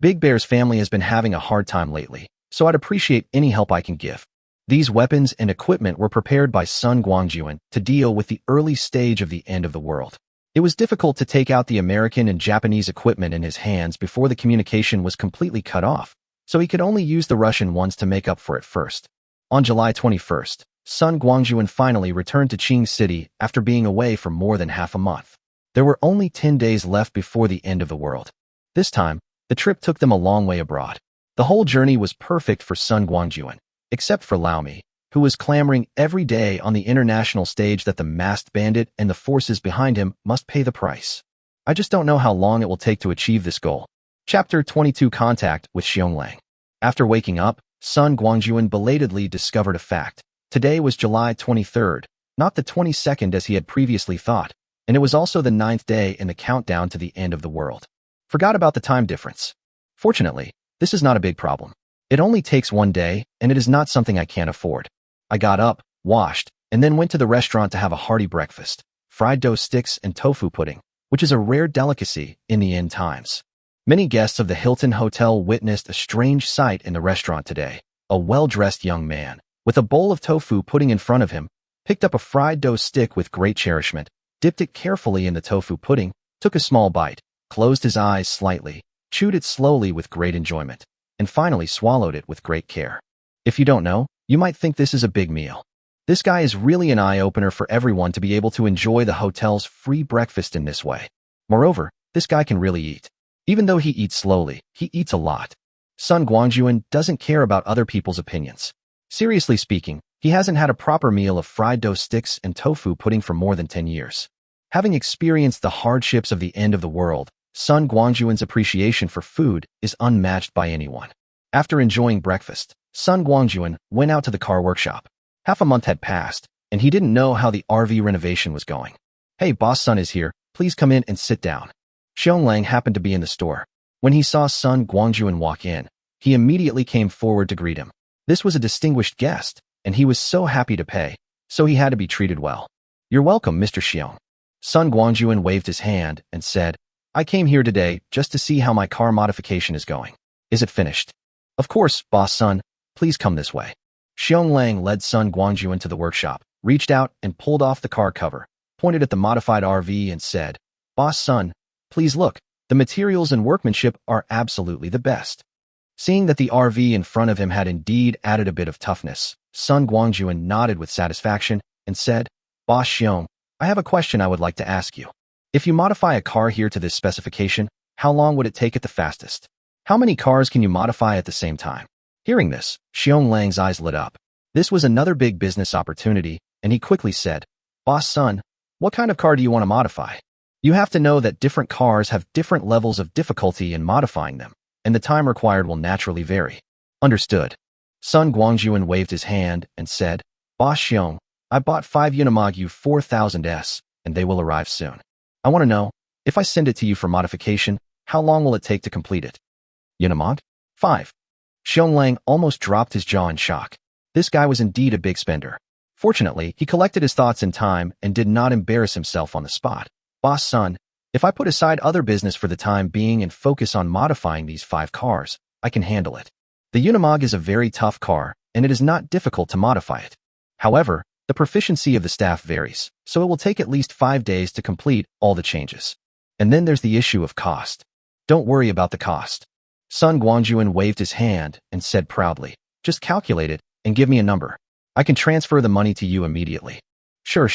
Big Bear's family has been having a hard time lately, so I'd appreciate any help I can give. These weapons and equipment were prepared by Sun Guangjun to deal with the early stage of the end of the world. It was difficult to take out the American and Japanese equipment in his hands before the communication was completely cut off, so he could only use the Russian ones to make up for it first. On July 21st, Sun Guangjun finally returned to Qing City after being away for more than half a month. There were only 10 days left before the end of the world. This time, the trip took them a long way abroad. The whole journey was perfect for Sun Guangjun, except for Laomi, who was clamoring every day on the international stage that the masked bandit and the forces behind him must pay the price. I just don't know how long it will take to achieve this goal. Chapter 22 Contact with Xionglang. After waking up, Sun Guangjun belatedly discovered a fact. Today was July 23rd, not the 22nd as he had previously thought, and it was also the 9th day in the countdown to the end of the world. Forgot about the time difference. Fortunately, this is not a big problem. It only takes one day, and it is not something I can't afford. I got up, washed, and then went to the restaurant to have a hearty breakfast, fried dough sticks and tofu pudding, which is a rare delicacy in the end times. Many guests of the Hilton Hotel witnessed a strange sight in the restaurant today. A well-dressed young man, with a bowl of tofu pudding in front of him, picked up a fried dough stick with great cherishment, dipped it carefully in the tofu pudding, took a small bite, closed his eyes slightly, chewed it slowly with great enjoyment, and finally swallowed it with great care. If you don't know, you might think this is a big meal. This guy is really an eye-opener for everyone to be able to enjoy the hotel's free breakfast in this way. Moreover, this guy can really eat. Even though he eats slowly, he eats a lot. Sun Guangjun doesn't care about other people's opinions. Seriously speaking, he hasn't had a proper meal of fried dough sticks and tofu pudding for more than 10 years. Having experienced the hardships of the end of the world, Sun Guangjun's appreciation for food is unmatched by anyone. After enjoying breakfast, Sun Guangjun went out to the car workshop. Half a month had passed, and he didn't know how the RV renovation was going. "Hey, boss, Sun is here. Please come in and sit down." Xionglang happened to be in the store. When he saw Sun Guangjun walk in, he immediately came forward to greet him. This was a distinguished guest, and he was so happy to pay, so he had to be treated well. "You're welcome, Mr. Xiong." Sun Guangjun waved his hand and said, "I came here today just to see how my car modification is going. Is it finished?" "Of course, boss Sun. Please come this way." Xionglang led Sun Guangjun to the workshop, reached out and pulled off the car cover, pointed at the modified RV and said, "Boss Sun, please look. The materials and workmanship are absolutely the best." Seeing that the RV in front of him had indeed added a bit of toughness, Sun Guangjun nodded with satisfaction and said, "Boss Xiong, I have a question I would like to ask you. If you modify a car here to this specification, how long would it take at the fastest? How many cars can you modify at the same time?" Hearing this, Xionglan's eyes lit up. This was another big business opportunity, and he quickly said, "Boss Sun, what kind of car do you want to modify? You have to know that different cars have different levels of difficulty in modifying them, and the time required will naturally vary." "Understood." Sun Guangjun waved his hand and said, "Boss Xiong, I bought 5 Unimog 4000S, and they will arrive soon. I want to know, if I send it to you for modification, how long will it take to complete it?" "Unimog? 5. Xionglang almost dropped his jaw in shock. This guy was indeed a big spender. Fortunately, he collected his thoughts in time and did not embarrass himself on the spot. "Boss Sun, if I put aside other business for the time being and focus on modifying these 5 cars, I can handle it. The Unimog is a very tough car, and it is not difficult to modify it. However, the proficiency of the staff varies, so it will take at least 5 days to complete all the changes. And then there's the issue of cost. Don't worry about the cost." Sun Guangjun waved his hand and said proudly, "Just calculate it and give me a number. I can transfer the money to you immediately." Sure.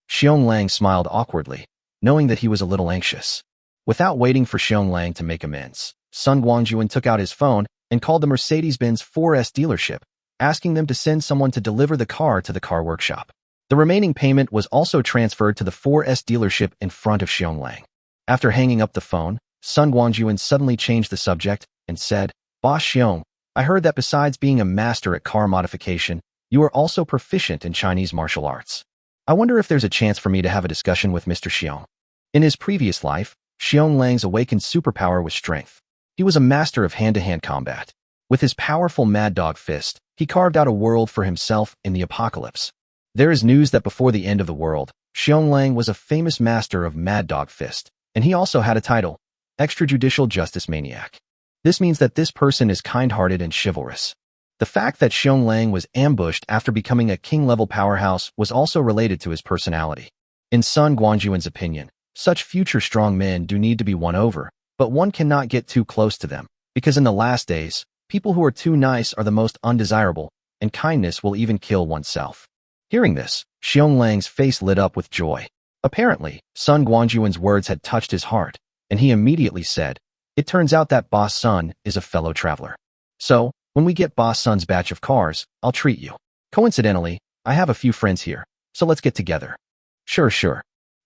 Xionglang smiled awkwardly, knowing that he was a little anxious. Without waiting for Xionglang to make amends, Sun Guangjun took out his phone and called the Mercedes-Benz 4S dealership, asking them to send someone to deliver the car to the car workshop. The remaining payment was also transferred to the 4S dealership in front of Xionglang. After hanging up the phone, Sun Guangjun suddenly changed the subject and said, "Boss Xiong, I heard that besides being a master at car modification, you are also proficient in Chinese martial arts. I wonder if there's a chance for me to have a discussion with Mr. Xiong." In his previous life, Xiong awakened superpower was strength. He was a master of hand-to-hand combat. With his powerful Mad Dog fist, he carved out a world for himself in the apocalypse. There is news that before the end of the world, Xiong was a famous master of Mad Dog fist, and he also had a title, Extrajudicial Justice Maniac. This means that this person is kind-hearted and chivalrous. The fact that Xiong was ambushed after becoming a king-level powerhouse was also related to his personality. In Sun Guangjun's opinion, such future strong men do need to be won over, but one cannot get too close to them, because in the last days, people who are too nice are the most undesirable, and kindness will even kill oneself. Hearing this, Xiong face lit up with joy. Apparently, Sun Guangjun's words had touched his heart, and he immediately said, "It turns out that Boss Sun is a fellow traveler. So, when we get Boss Sun's batch of cars, I'll treat you. Coincidentally, I have a few friends here, so let's get together." Sure.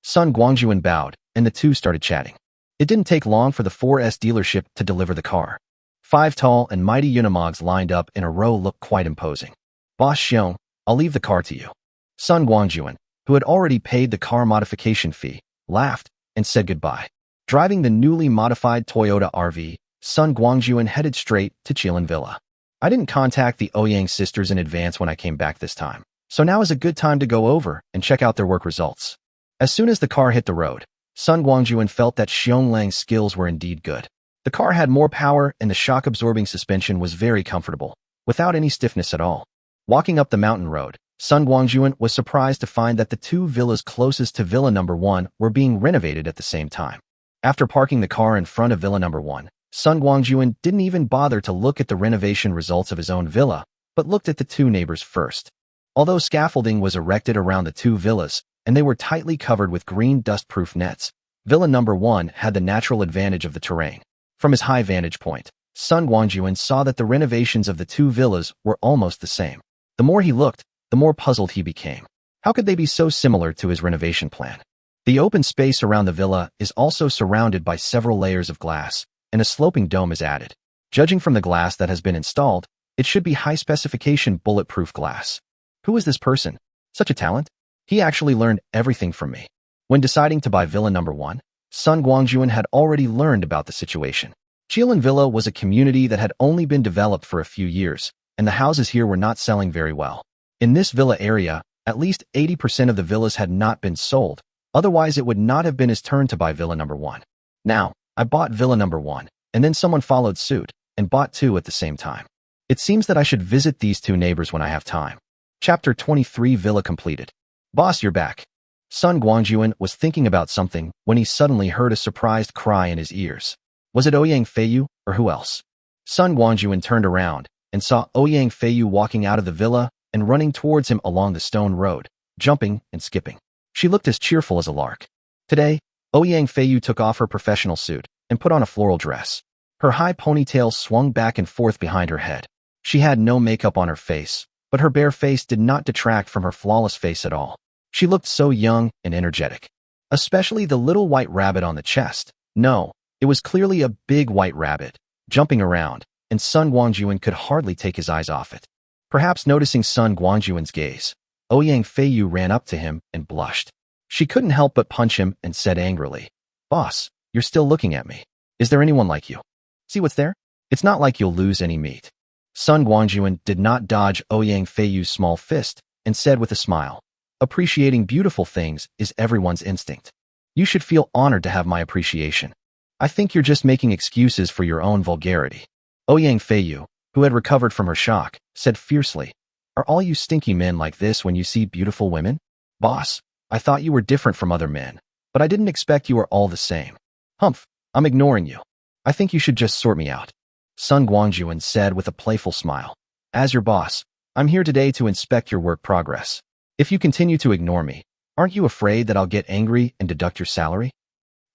Sun Guangjun bowed, and the two started chatting. It didn't take long for the 4S dealership to deliver the car. 5 tall and mighty Unimogs lined up in a row looked quite imposing. "Boss Xiong, I'll leave the car to you." Sun Guangjun, who had already paid the car modification fee, laughed and said goodbye. Driving the newly modified Toyota RV, Sun Guangjun headed straight to Qilin Villa. "I didn't contact the Ouyang sisters in advance when I came back this time, so now is a good time to go over and check out their work results." As soon as the car hit the road, Sun Guangjun felt that Xiong skills were indeed good. The car had more power and the shock-absorbing suspension was very comfortable, without any stiffness at all. Walking up the mountain road, Sun Guangjun was surprised to find that the 2 villas closest to Villa Number 1 were being renovated at the same time. After parking the car in front of Villa Number 1, Sun Guangjun didn't even bother to look at the renovation results of his own villa, but looked at the 2 neighbors first. Although scaffolding was erected around the 2 villas, and they were tightly covered with green dust-proof nets, Villa Number 1 had the natural advantage of the terrain. From his high vantage point, Sun Guangjun saw that the renovations of the 2 villas were almost the same. The more he looked, the more puzzled he became. How could they be so similar to his renovation plan? The open space around the villa is also surrounded by several layers of glass, and a sloping dome is added. Judging from the glass that has been installed, it should be high-specification bulletproof glass. Who is this person? Such a talent? He actually learned everything from me. When deciding to buy Villa Number 1, Sun Guangjun had already learned about the situation. Qilin Villa was a community that had only been developed for a few years, and the houses here were not selling very well. In this villa area, at least 80% of the villas had not been sold, otherwise it would not have been his turn to buy Villa Number 1. Now, I bought Villa Number 1, and then someone followed suit, and bought 2 at the same time. It seems that I should visit these 2 neighbors when I have time. Chapter 23 Villa completed. "Boss, you're back." Sun Guangjun was thinking about something when he suddenly heard a surprised cry in his ears. Was it Ouyang Feiyu, or who else? Sun Guangjun turned around and saw Ouyang Feiyu walking out of the villa and running towards him along the stone road, jumping and skipping. She looked as cheerful as a lark. Today, Ouyang Feiyu took off her professional suit and put on a floral dress. Her high ponytail swung back and forth behind her head. She had no makeup on her face, but her bare face did not detract from her flawless face at all. She looked so young and energetic. Especially the little white rabbit on the chest. No, it was clearly a big white rabbit, jumping around, and Sun Guangjun could hardly take his eyes off it. Perhaps noticing Sun Guangjun's gaze, Ouyang Feiyu ran up to him and blushed. She couldn't help but punch him and said angrily, "Boss, you're still looking at me. Is there anyone like you? See what's there? It's not like you'll lose any meat." Sun Guangjun did not dodge Ouyang Feiyu's small fist and said with a smile, "Appreciating beautiful things is everyone's instinct. You should feel honored to have my appreciation. I think you're just making excuses for your own vulgarity." Ouyang Feiyu, who had recovered from her shock, said fiercely, "Are all you stinky men like this when you see beautiful women? Boss, I thought you were different from other men, but I didn't expect you were all the same. Humph, I'm ignoring you. I think you should just sort me out." Sun Guangjun said with a playful smile, "As your boss, I'm here today to inspect your work progress. If you continue to ignore me, aren't you afraid that I'll get angry and deduct your salary?"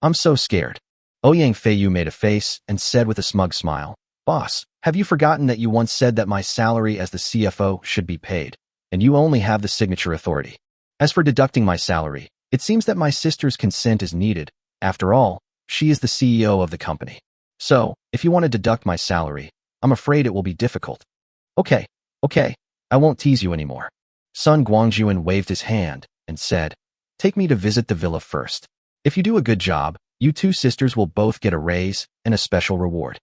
"I'm so scared." Ouyang Feiyu made a face and said with a smug smile, "Boss, Have you forgotten that you once said that my salary as the CFO should be paid, and you only have the signature authority? As for deducting my salary, it seems that my sister's consent is needed. After all, she is the CEO of the company. So, if you want to deduct my salary, I'm afraid it will be difficult. Okay, I won't tease you anymore. Sun Guangjun waved his hand and said, take me to visit the villa first. If you do a good job, you two sisters will both get a raise and a special reward.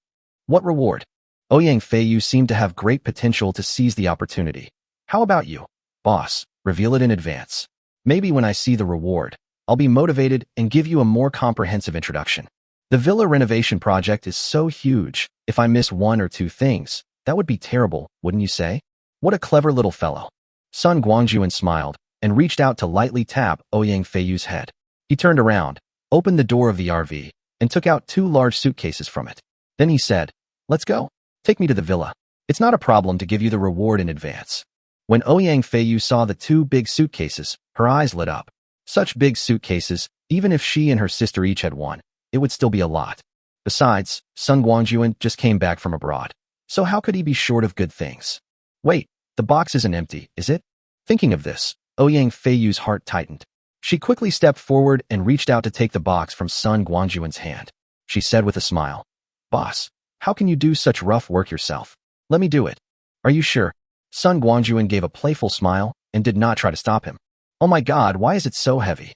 What reward? Ouyang Feiyu seemed to have great potential to seize the opportunity. How about you, boss? Reveal it in advance. Maybe when I see the reward, I'll be motivated and give you a more comprehensive introduction. The villa renovation project is so huge. If I miss one or two things, that would be terrible, wouldn't you say? What a clever little fellow. Sun Guangjun smiled and reached out to lightly tap Ouyang Feiyu's head. He turned around, opened the door of the RV, and took out 2 large suitcases from it. Then he said, let's go. Take me to the villa. It's not a problem to give you the reward in advance. When Ouyang Feiyu saw the 2 big suitcases, her eyes lit up. Such big suitcases, even if she and her sister each had one, it would still be a lot. Besides, Sun Guangjun just came back from abroad. So how could he be short of good things? Wait, the box isn't empty, is it? Thinking of this, Ouyang Feiyu's heart tightened. She quickly stepped forward and reached out to take the box from Sun Guangjun's hand. She said with a smile, boss, how can you do such rough work yourself? Let me do it. Are you sure? Sun Guangjun gave a playful smile and did not try to stop him. Oh my god, why is it so heavy?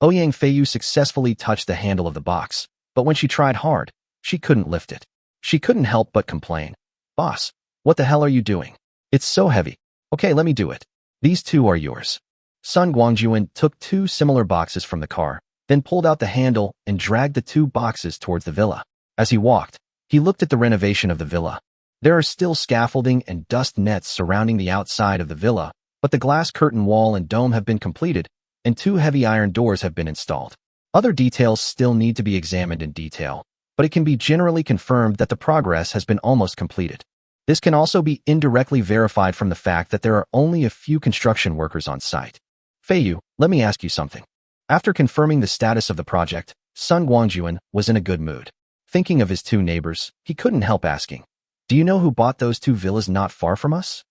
Ouyang Feiyu successfully touched the handle of the box, but when she tried hard, she couldn't lift it. She couldn't help but complain. Boss, what the hell are you doing? It's so heavy. Okay, let me do it. These 2 are yours. Sun Guangjun took 2 similar boxes from the car, then pulled out the handle and dragged the 2 boxes towards the villa. As he walked, he looked at the renovation of the villa. There are still scaffolding and dust nets surrounding the outside of the villa, but the glass curtain wall and dome have been completed, and 2 heavy iron doors have been installed. Other details still need to be examined in detail, but it can be generally confirmed that the progress has been almost completed. This can also be indirectly verified from the fact that there are only a few construction workers on site. Feiyu, let me ask you something. After confirming the status of the project, Sun Guangjun was in a good mood. Thinking of his 2 neighbors, he couldn't help asking, do you know who bought those 2 villas not far from us?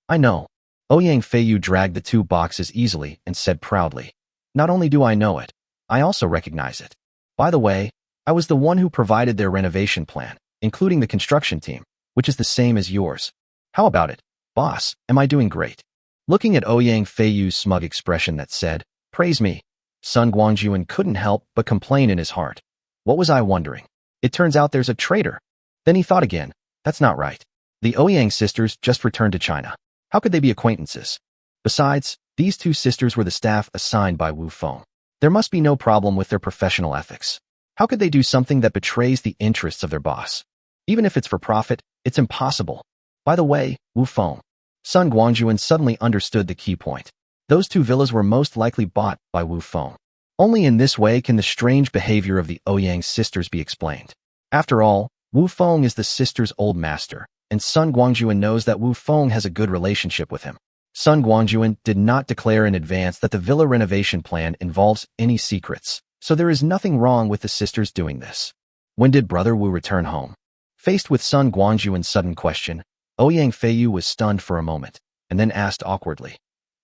I know. Ouyang Feiyu dragged the 2 boxes easily and said proudly, not only do I know it, I also recognize it. By the way, I was the one who provided their renovation plan, including the construction team, which is the same as yours. How about it, boss? Am I doing great? Looking at Ouyang Feiyu's smug expression that said, praise me, Sun Guangjun couldn't help but complain in his heart. What was I wondering? It turns out there's a traitor. Then he thought again, that's not right. The Ouyang sisters just returned to China. How could they be acquaintances? Besides, these 2 sisters were the staff assigned by Wu Feng. There must be no problem with their professional ethics. How could they do something that betrays the interests of their boss? Even if it's for profit, it's impossible. By the way, Wu Feng. Sun Guangjun suddenly understood the key point. Those 2 villas were most likely bought by Wu Feng. Only in this way can the strange behavior of the Ouyang sisters be explained. After all, Wu Feng is the sisters' old master, and Sun Guangjun knows that Wu Feng has a good relationship with him. Sun Guangjun did not declare in advance that the villa renovation plan involves any secrets, so there is nothing wrong with the sisters doing this. When did Brother Wu return home? Faced with Sun Guangjun's sudden question, Ouyang Feiyu was stunned for a moment, and then asked awkwardly,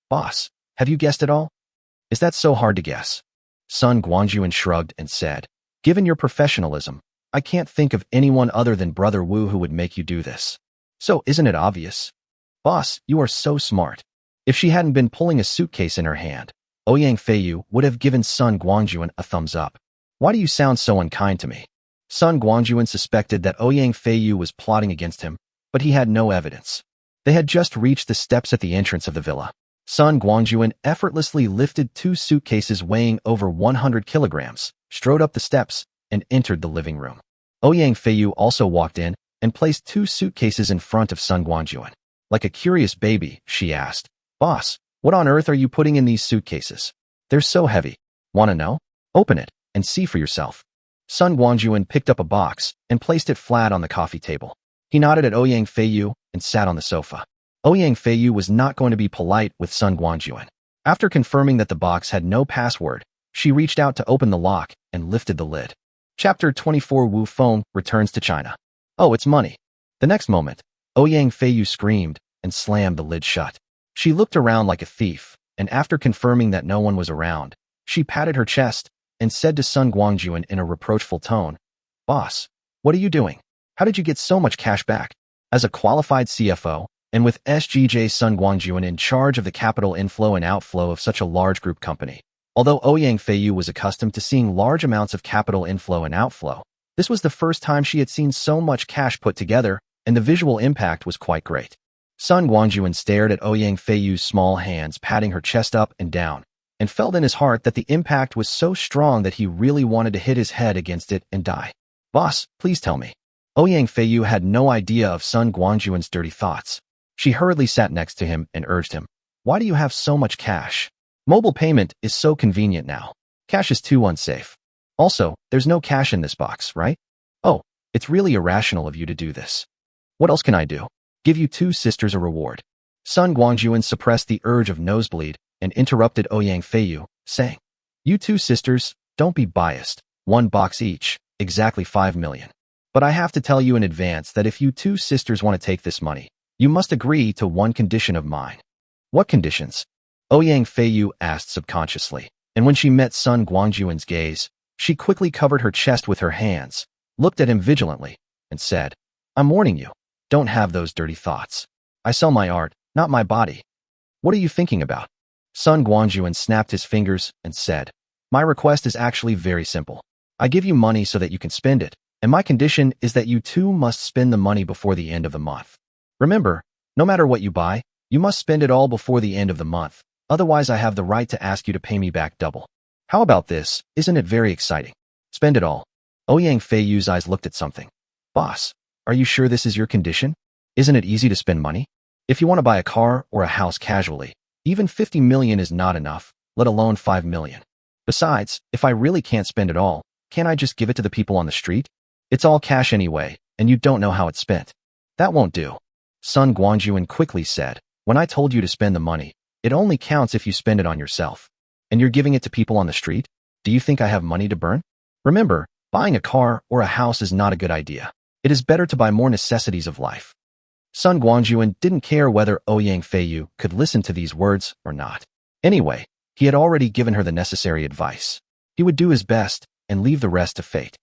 boss, have you guessed it all? Is that so hard to guess? Sun Guangjun shrugged and said, given your professionalism, I can't think of anyone other than Brother Wu who would make you do this. So isn't it obvious? Boss, you are so smart. If she hadn't been pulling a suitcase in her hand, Ouyang Feiyu would have given Sun Guangjun a thumbs up. Why do you sound so unkind to me? Sun Guangjun suspected that Ouyang Feiyu was plotting against him, but he had no evidence. They had just reached the steps at the entrance of the villa. Sun Guangjun effortlessly lifted 2 suitcases weighing over 100 kilograms, strode up the steps, and entered the living room. Ouyang Feiyu also walked in and placed 2 suitcases in front of Sun Guangjun. Like a curious baby, she asked, boss, what on earth are you putting in these suitcases? They're so heavy. Wanna know? Open it and see for yourself. Sun Guangjun picked up a box and placed it flat on the coffee table. He nodded at Ouyang Feiyu and sat on the sofa. Ouyang Feiyu was not going to be polite with Sun Guangjun. After confirming that the box had no password, she reached out to open the lock and lifted the lid. Chapter 24 Wu Feng returns to China. Oh, it's money. The next moment, Ouyang Feiyu screamed and slammed the lid shut. She looked around like a thief, and after confirming that no one was around, she patted her chest and said to Sun Guangjun in a reproachful tone, "Boss, what are you doing? How did you get so much cash back?" As a qualified CFO, and with SGJ Sun Guangjun in charge of the capital inflow and outflow of such a large group company, although Ouyang Feiyu was accustomed to seeing large amounts of capital inflow and outflow, this was the first time she had seen so much cash put together, and the visual impact was quite great. Sun Guangjun stared at Ouyang Feiyu's small hands patting her chest up and down, and felt in his heart that the impact was so strong that he really wanted to hit his head against it and die. "Boss, please tell me." Ouyang Feiyu had no idea of Sun Guangjun's dirty thoughts. She hurriedly sat next to him and urged him, "Why do you have so much cash? Mobile payment is so convenient now. Cash is too unsafe. Also, there's no cash in this box, right? Oh, it's really irrational of you to do this. What else can I do? Give you two sisters a reward." Sun Guangjun suppressed the urge of nosebleed and interrupted Ouyang Feiyu, saying, "You two sisters, don't be biased. One box each, exactly 5 million. But I have to tell you in advance that if you two sisters want to take this money, you must agree to one condition of mine." "What conditions?" Ouyang Feiyu asked subconsciously, and when she met Sun Guangjun's gaze, she quickly covered her chest with her hands, looked at him vigilantly, and said, "I'm warning you, don't have those dirty thoughts. I sell my art, not my body." "What are you thinking about?" Sun Guangjun snapped his fingers and said, "My request is actually very simple. I give you money so that you can spend it, and my condition is that you two must spend the money before the end of the month. Remember, no matter what you buy, you must spend it all before the end of the month, otherwise I have the right to ask you to pay me back double. How about this? Isn't it very exciting? Spend it all." Ouyang Feiyu's eyes looked at something. "Boss, are you sure this is your condition? Isn't it easy to spend money? If you want to buy a car or a house casually, even 50 million is not enough, let alone 5 million. Besides, if I really can't spend it all, can't I just give it to the people on the street? It's all cash anyway, and you don't know how it's spent." "That won't do." Sun Guangjun quickly said, "When I told you to spend the money, it only counts if you spend it on yourself. And you're giving it to people on the street? Do you think I have money to burn? Remember, buying a car or a house is not a good idea. It is better to buy more necessities of life." Sun Guangjun didn't care whether Ouyang Feiyu could listen to these words or not. Anyway, he had already given her the necessary advice. He would do his best and leave the rest to fate.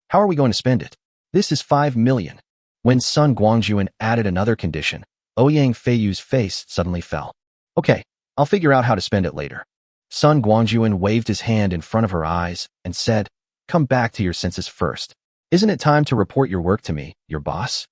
How are we going to spend it? This is 5 million. When Sun Guangjun added another condition, Ouyang Feiyu's face suddenly fell. "Okay, I'll figure out how to spend it later." Sun Guangjun waved his hand in front of her eyes and said, "Come back to your senses first. Isn't it time to report your work to me, your boss?"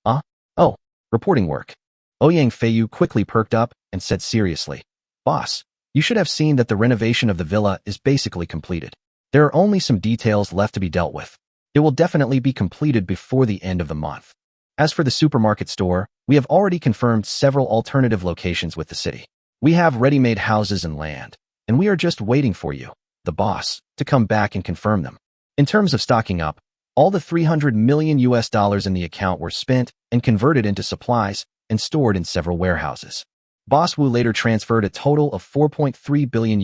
"Oh, reporting work." Ouyang Feiyu quickly perked up and said seriously, "Boss, you should have seen that the renovation of the villa is basically completed. There are only some details left to be dealt with. It will definitely be completed before the end of the month. As for the supermarket store, we have already confirmed several alternative locations with the city. We have ready-made houses and land, and we are just waiting for you, the boss, to come back and confirm them. In terms of stocking up, all the $300 million in the account were spent and converted into supplies and stored in several warehouses. Boss Wu later transferred a total of $4.3 billion,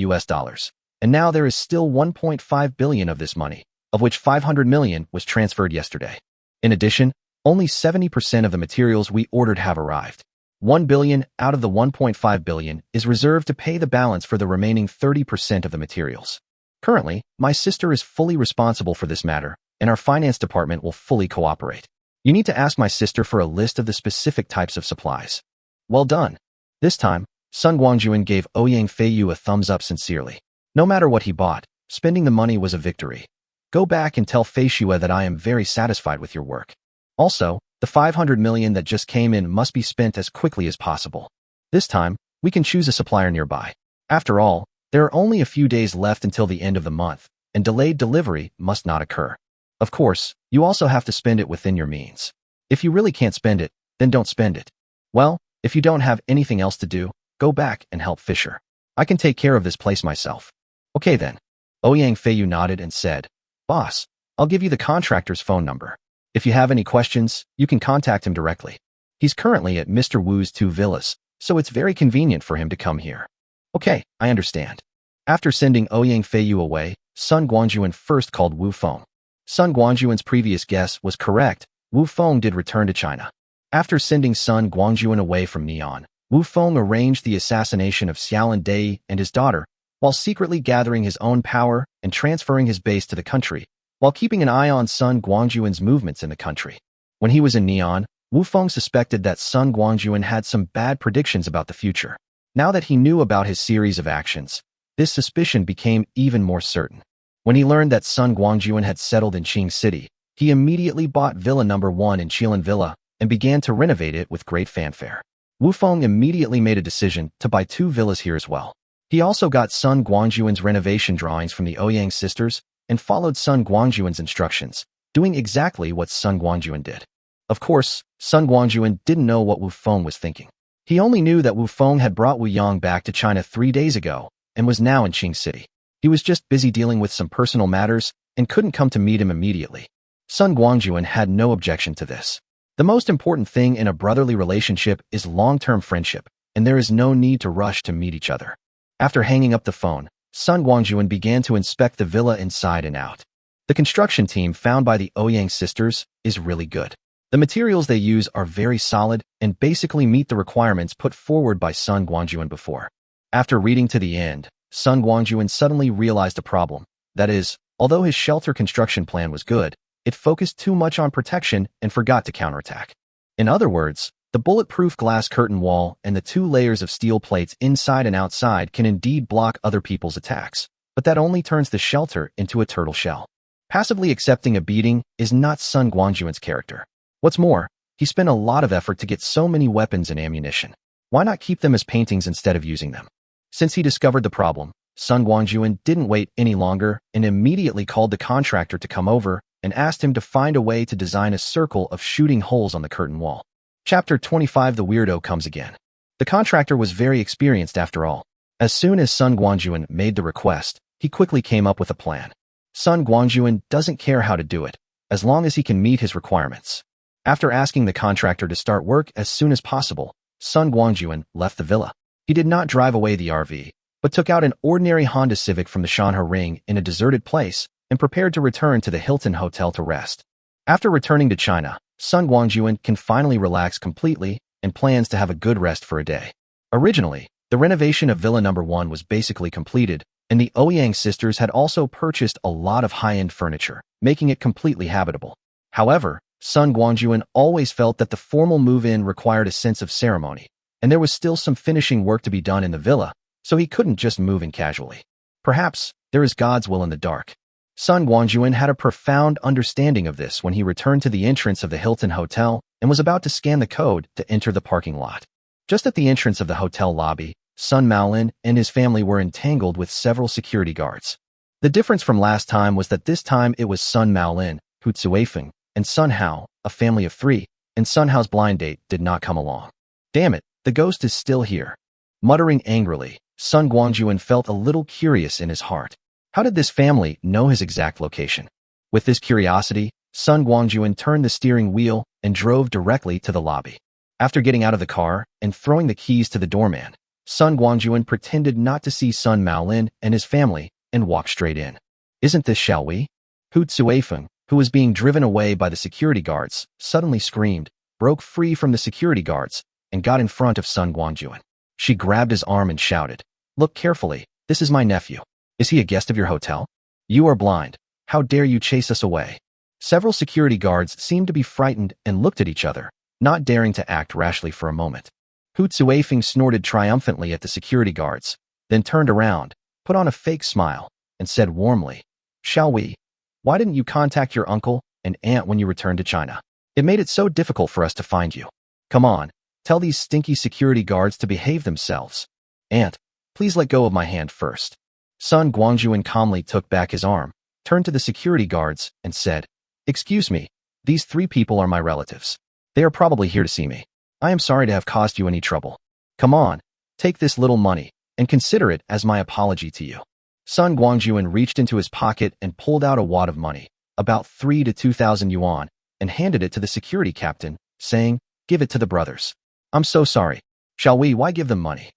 and now there is still $1.5 billion of this money, of which $500 million was transferred yesterday. In addition, only 70% of the materials we ordered have arrived. $1 billion out of the $1.5 billion is reserved to pay the balance for the remaining 30% of the materials. Currently, my sister is fully responsible for this matter, and our finance department will fully cooperate. You need to ask my sister for a list of the specific types of supplies." "Well done." This time, Sun Guangjun gave Ouyang Feiyu a thumbs up sincerely. No matter what he bought, spending the money was a victory. "Go back and tell Feishua that I am very satisfied with your work. Also, the 500 million that just came in must be spent as quickly as possible. This time, we can choose a supplier nearby. After all, there are only a few days left until the end of the month, and delayed delivery must not occur. Of course, you also have to spend it within your means. If you really can't spend it, then don't spend it. Well, if you don't have anything else to do, go back and help Fisher. I can take care of this place myself." "Okay then." Ouyang Feiyu nodded and said, "Boss, I'll give you the contractor's phone number. If you have any questions, you can contact him directly. He's currently at Mr. Wu's 2 villas, so it's very convenient for him to come here." "Okay, I understand." After sending Ouyang Feiyu away, Sun Guangjun first called Wu phone. Sun Guangjun's previous guess was correct. Wu Feng did return to China. After sending Sun Guangjun away from Neon, Wu Feng arranged the assassination of Xiaolin Dai and his daughter, while secretly gathering his own power and transferring his base to the country, while keeping an eye on Sun Guangjun's movements in the country. When he was in Neon, Wu Feng suspected that Sun Guangjun had some bad predictions about the future. Now that he knew about his series of actions, this suspicion became even more certain. When he learned that Sun Guangjun had settled in Qing City, he immediately bought Villa No. 1 in Qilin Villa and began to renovate it with great fanfare. Wu Feng immediately made a decision to buy 2 villas here as well. He also got Sun Guangjun's renovation drawings from the Ouyang sisters and followed Sun Guangjun's instructions, doing exactly what Sun Guangjun did. Of course, Sun Guangjun didn't know what Wu Feng was thinking. He only knew that Wu Feng had brought Wu Yang back to China 3 days ago and was now in Qing City. He was just busy dealing with some personal matters and couldn't come to meet him immediately. Sun Guangjun had no objection to this. The most important thing in a brotherly relationship is long-term friendship, and there is no need to rush to meet each other. After hanging up the phone, Sun Guangjun began to inspect the villa inside and out. The construction team found by the Ouyang sisters is really good. The materials they use are very solid and basically meet the requirements put forward by Sun Guangjun before. After reading to the end, Sun Guangjun suddenly realized a problem. That is, although his shelter construction plan was good, it focused too much on protection and forgot to counterattack. In other words, the bulletproof glass curtain wall and the 2 layers of steel plates inside and outside can indeed block other people's attacks, but that only turns the shelter into a turtle shell. Passively accepting a beating is not Sun Guangjun's character. What's more, he spent a lot of effort to get so many weapons and ammunition. Why not keep them as paintings instead of using them? Since he discovered the problem, Sun Guangjun didn't wait any longer and immediately called the contractor to come over and asked him to find a way to design a circle of shooting holes on the curtain wall. Chapter 25 The Weirdo Comes Again. The contractor was very experienced after all. As soon as Sun Guangjun made the request, he quickly came up with a plan. Sun Guangjun doesn't care how to do it, as long as he can meet his requirements. After asking the contractor to start work as soon as possible, Sun Guangjun left the villa. He did not drive away the RV, but took out an ordinary Honda Civic from the Shanhe Ring in a deserted place and prepared to return to the Hilton Hotel to rest. After returning to China, Sun Guangjun can finally relax completely and plans to have a good rest for a day. Originally, the renovation of Villa No. 1 was basically completed, and the Ouyang sisters had also purchased a lot of high-end furniture, making it completely habitable. However, Sun Guangjun always felt that the formal move-in required a sense of ceremony, and there was still some finishing work to be done in the villa, so he couldn't just move in casually. Perhaps there is God's will in the dark. Sun Guangjun had a profound understanding of this when he returned to the entrance of the Hilton Hotel and was about to scan the code to enter the parking lot. Just at the entrance of the hotel lobby, Sun Maolin and his family were entangled with several security guards. The difference from last time was that this time it was Sun Maolin, Hu Tsuifeng, and Sun Hao, a family of 3, and Sun Hao's blind date did not come along. Damn it, the ghost is still here. Muttering angrily, Sun Guangjun felt a little curious in his heart. How did this family know his exact location? With this curiosity, Sun Guangjun turned the steering wheel and drove directly to the lobby. After getting out of the car and throwing the keys to the doorman, Sun Guangjun pretended not to see Sun Maolin and his family and walked straight in. Isn't this shall we? Hu Tsuifeng, who was being driven away by the security guards, suddenly screamed, broke free from the security guards, and got in front of Sun Guangjun. She grabbed his arm and shouted, "Look carefully, this is my nephew. Is he a guest of your hotel? You are blind. How dare you chase us away?" Several security guards seemed to be frightened and looked at each other, not daring to act rashly for a moment. Hu Tsuifeng snorted triumphantly at the security guards, then turned around, put on a fake smile, and said warmly, "Shall we? Why didn't you contact your uncle and aunt when you returned to China? It made it so difficult for us to find you. Come on, tell these stinky security guards to behave themselves. Aunt, please let go of my hand first." Sun Guangjun calmly took back his arm, turned to the security guards, and said, "Excuse me, these 3 people are my relatives. They are probably here to see me. I am sorry to have caused you any trouble. Come on, take this little money, and consider it as my apology to you." Sun Guangjun reached into his pocket and pulled out a wad of money, about 3 to 2,000 yuan, and handed it to the security captain, saying, "Give it to the brothers. I'm so sorry. Shall we? Why give them money?"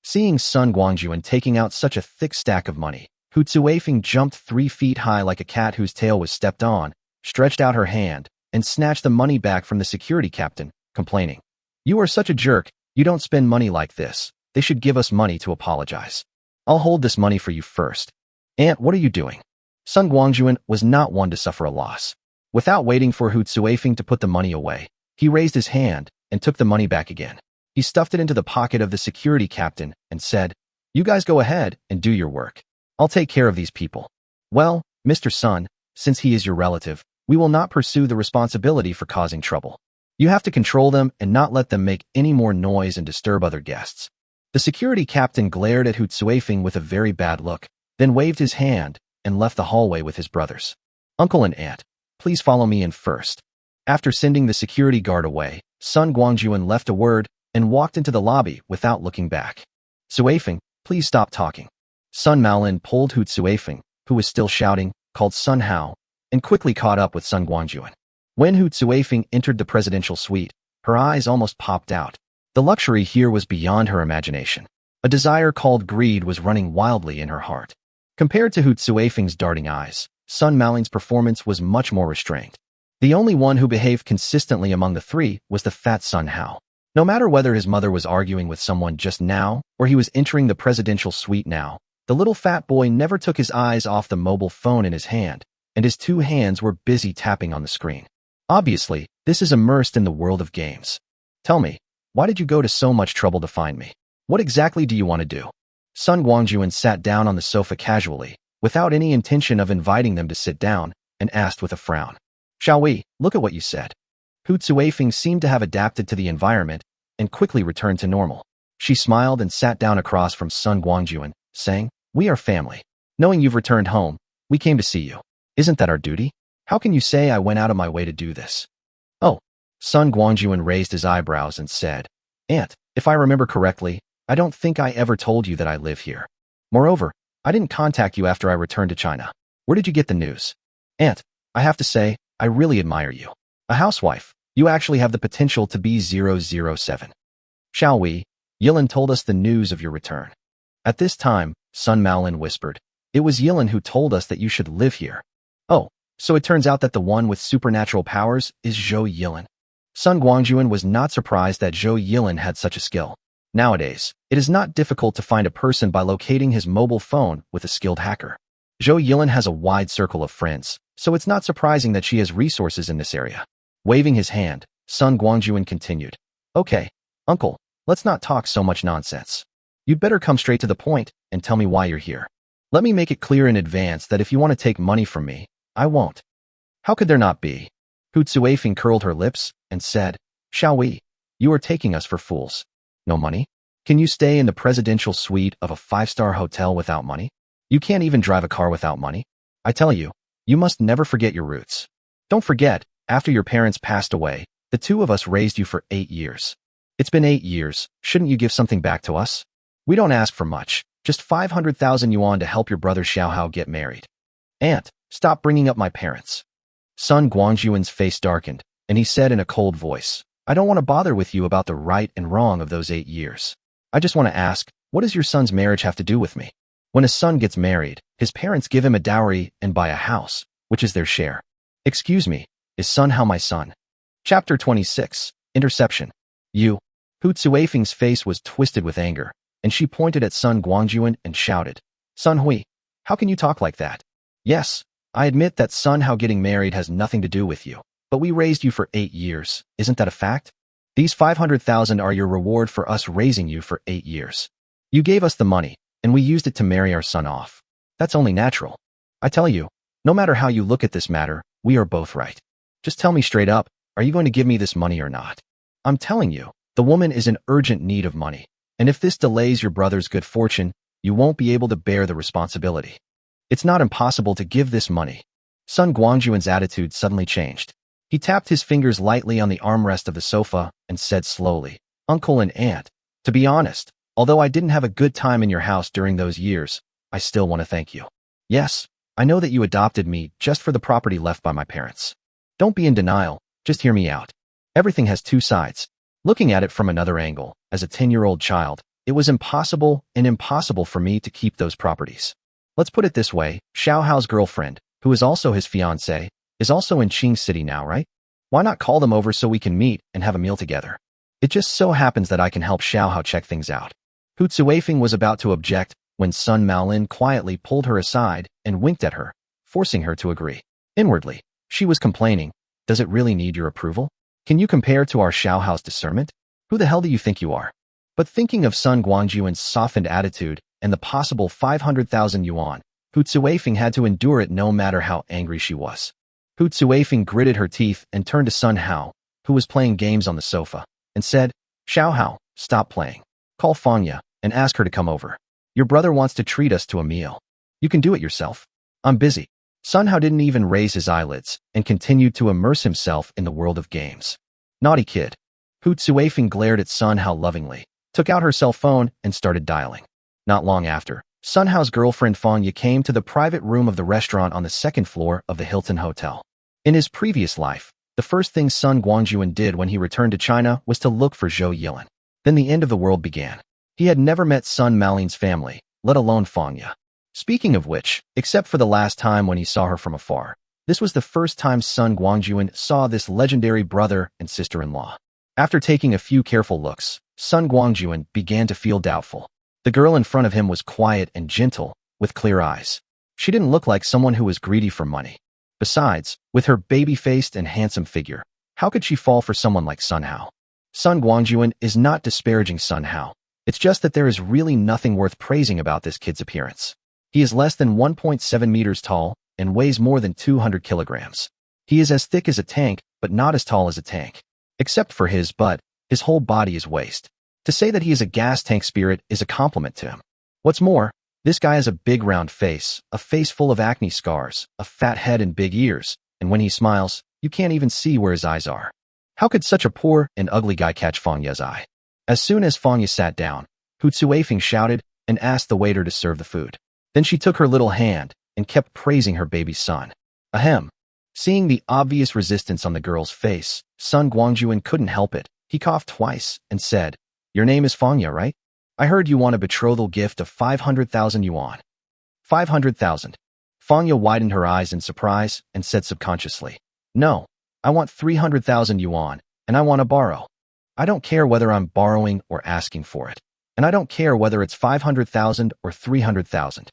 Seeing Sun Guangjun taking out such a thick stack of money, Hu Tsuifeng jumped 3 feet high like a cat whose tail was stepped on, stretched out her hand, and snatched the money back from the security captain, complaining, "You are such a jerk, you don't spend money like this. They should give us money to apologize. I'll hold this money for you first." "Aunt, what are you doing?" Sun Guangjun was not one to suffer a loss. Without waiting for Hu Tsuifeng to put the money away, he raised his hand and took the money back again. He stuffed it into the pocket of the security captain and said, "You guys go ahead and do your work. I'll take care of these people." "Well, Mr. Sun, since he is your relative, we will not pursue the responsibility for causing trouble. You have to control them and not let them make any more noise and disturb other guests." The security captain glared at Hu Tsuifeng with a very bad look, then waved his hand and left the hallway with his brothers. "Uncle and aunt, please follow me in first." After sending the security guard away, Sun Guangjun left a word and walked into the lobby without looking back. "Tsuifeng, please stop talking." Sun Maolin pulled Hu Tsuifeng, who was still shouting, called Sun Hao, and quickly caught up with Sun Guangjun. When Hu Tsuifeng entered the presidential suite, her eyes almost popped out. The luxury here was beyond her imagination. A desire called greed was running wildly in her heart. Compared to Hu Tsuifeng's darting eyes, Sun Maolin's performance was much more restrained. The only one who behaved consistently among the three was the fat Sun Hao. No matter whether his mother was arguing with someone just now or he was entering the presidential suite now, the little fat boy never took his eyes off the mobile phone in his hand, and his two hands were busy tapping on the screen. Obviously, this is immersed in the world of games. "Tell me, why did you go to so much trouble to find me? What exactly do you want to do?" Sun Guangjun sat down on the sofa casually, without any intention of inviting them to sit down, and asked with a frown, "Shall we? Look at what you said." Hu Tsuifeng seemed to have adapted to the environment and quickly returned to normal. She smiled and sat down across from Sun Guangjun, saying, "We are family. Knowing you've returned home, we came to see you. Isn't that our duty? How can you say I went out of my way to do this?" "Oh." Sun Guangjun raised his eyebrows and said, "Aunt, if I remember correctly, I don't think I ever told you that I live here. Moreover, I didn't contact you after I returned to China. Where did you get the news?" "Aunt, I have to say, I really admire you. A housewife, you actually have the potential to be 007. Shall we? Yilin told us the news of your return." At this time, Sun Maolin whispered, "It was Yilin who told us that you should live here." "Oh, so it turns out that the one with supernatural powers is Zhou Yilin." Sun Guangjun was not surprised that Zhou Yilin had such a skill. Nowadays, it is not difficult to find a person by locating his mobile phone with a skilled hacker. Zhou Yilin has a wide circle of friends, so it's not surprising that she has resources in this area. Waving his hand, Sun Guangjun continued, "Okay, uncle, let's not talk so much nonsense. You'd better come straight to the point and tell me why you're here. Let me make it clear in advance that if you want to take money from me, I won't." "How could there not be?" Hu Tsuifeng curled her lips and said, "Shall we? You are taking us for fools. No money? Can you stay in the presidential suite of a 5-star hotel without money? You can't even drive a car without money? I tell you, you must never forget your roots. Don't forget, after your parents passed away, the two of us raised you for 8 years. It's been 8 years, shouldn't you give something back to us? We don't ask for much, just 500,000 yuan to help your brother Xiaohao get married." "Aunt, stop bringing up my parents." Sun Guangjun's face darkened, and he said in a cold voice, "I don't want to bother with you about the right and wrong of those 8 years. I just want to ask, what does your son's marriage have to do with me? When a son gets married, his parents give him a dowry and buy a house, which is their share. Excuse me, is Sun Hao my son?" Chapter 26, Interception. "You." Hu Tsuifeng's face was twisted with anger, and she pointed at Sun Guangjun and shouted, "Sun Hui, how can you talk like that? Yes, I admit that Sun Hao getting married has nothing to do with you. But we raised you for 8 years, isn't that a fact? These 500,000 are your reward for us raising you for 8 years. You gave us the money, and we used it to marry our son off. That's only natural. I tell you, no matter how you look at this matter, we are both right. Just tell me straight up, are you going to give me this money or not? I'm telling you, the woman is in urgent need of money, and if this delays your brother's good fortune, you won't be able to bear the responsibility. It's not impossible to give this money." Sun Guangjun's attitude suddenly changed. He tapped his fingers lightly on the armrest of the sofa and said slowly, "Uncle and aunt, to be honest, although I didn't have a good time in your house during those years, I still want to thank you. Yes, I know that you adopted me just for the property left by my parents. Don't be in denial, just hear me out. Everything has two sides. Looking at it from another angle, as a 10-year-old child, it was impossible for me to keep those properties. Let's put it this way, Xiao Hao's girlfriend, who is also his fiancée, is also in Qing City now, right? Why not call them over so we can meet and have a meal together? It just so happens that I can help Xiaohao check things out. Hu Zuifeng was about to object when Sun Maolin quietly pulled her aside and winked at her, forcing her to agree. Inwardly, she was complaining, does it really need your approval? Can you compare to our Xiaohao's discernment? Who the hell do you think you are? But thinking of Sun Guangjun's softened attitude and the possible 500,000 yuan, Hu Zuifeng had to endure it no matter how angry she was. Hu Zuifeng gritted her teeth and turned to Sun Hao, who was playing games on the sofa, and said, Xiaohao, stop playing. Call Fanya and ask her to come over. Your brother wants to treat us to a meal. You can do it yourself. I'm busy. Sun Hao didn't even raise his eyelids and continued to immerse himself in the world of games. Naughty kid. Hu Zuifeng glared at Sun Hao lovingly, took out her cell phone and started dialing. Not long after, Sun Hao's girlfriend Fanya came to the private room of the restaurant on the second floor of the Hilton Hotel. In his previous life, the first thing Sun Guangjun did when he returned to China was to look for Zhou Yilin. Then the end of the world began. He had never met Sun Maolin's family, let alone Fanya. Speaking of which, except for the last time when he saw her from afar, this was the first time Sun Guangjun saw this legendary brother and sister-in-law. After taking a few careful looks, Sun Guangjun began to feel doubtful. The girl in front of him was quiet and gentle, with clear eyes. She didn't look like someone who was greedy for money. Besides, with her baby-faced and handsome figure, how could she fall for someone like Sun Hao? Sun Guangjun is not disparaging Sun Hao. It's just that there is really nothing worth praising about this kid's appearance. He is less than 1.7 meters tall and weighs more than 200 kilograms. He is as thick as a tank, but not as tall as a tank. Except for his butt, his whole body is waste. To say that he is a gas tank spirit is a compliment to him. What's more, this guy has a big round face, a face full of acne scars, a fat head and big ears, and when he smiles, you can't even see where his eyes are. How could such a poor and ugly guy catch Fanya's eye? As soon as Fanya sat down, Hu Zuifeng shouted and asked the waiter to serve the food. Then she took her little hand and kept praising her baby son. Ahem. Seeing the obvious resistance on the girl's face, Sun Guangjun couldn't help it. He coughed twice and said, Your name is Fanya, right? I heard you want a betrothal gift of 500,000 yuan. 500,000. Fanya widened her eyes in surprise and said subconsciously, No, I want 300,000 yuan, and I want to borrow. I don't care whether I'm borrowing or asking for it. And I don't care whether it's 500,000 or 300,000.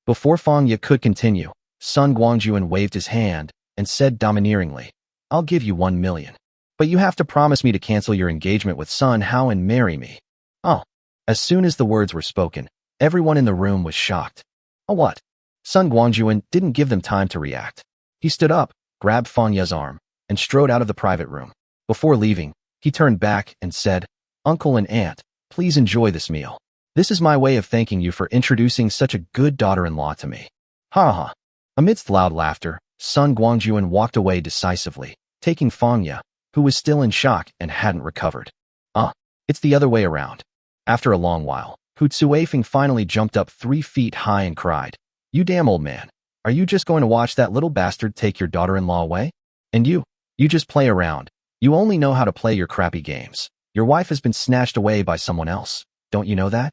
Before Fanya could continue, Sun Guangjun waved his hand and said domineeringly, I'll give you 1 million. But you have to promise me to cancel your engagement with Sun Hao and marry me. Oh. As soon as the words were spoken, everyone in the room was shocked. Oh what? Sun Guangjun didn't give them time to react. He stood up, grabbed Fanya's arm, and strode out of the private room. Before leaving, he turned back and said, Uncle and Aunt, please enjoy this meal. This is my way of thanking you for introducing such a good daughter-in-law to me. Ha ha. Amidst loud laughter, Sun Guangjun walked away decisively, taking Fanya, who was still in shock and hadn't recovered. It's the other way around. After a long while, Hu Zuifeng finally jumped up 3 feet high and cried, You damn old man. Are you just going to watch that little bastard take your daughter-in-law away? And you just play around. You only know how to play your crappy games. Your wife has been snatched away by someone else. Don't you know that?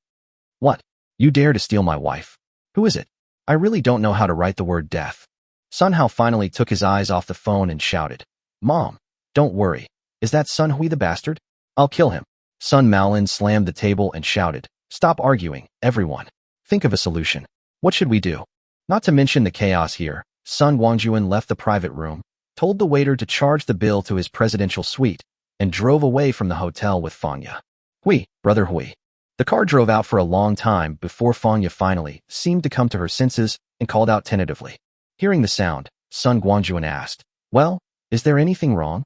What? You dare to steal my wife? Who is it? I really don't know how to write the word death. Sun Hao finally took his eyes off the phone and shouted, Mom, don't worry. Is that Sun Hui the bastard? I'll kill him. Sun Maolin slammed the table and shouted, Stop arguing, everyone. Think of a solution. What should we do? Not to mention the chaos here, Sun Guangjun left the private room, told the waiter to charge the bill to his presidential suite, and drove away from the hotel with Fanya. Hui, brother Hui. The car drove out for a long time before Fanya finally seemed to come to her senses and called out tentatively. Hearing the sound, Sun Guangjun asked, Well, is there anything wrong?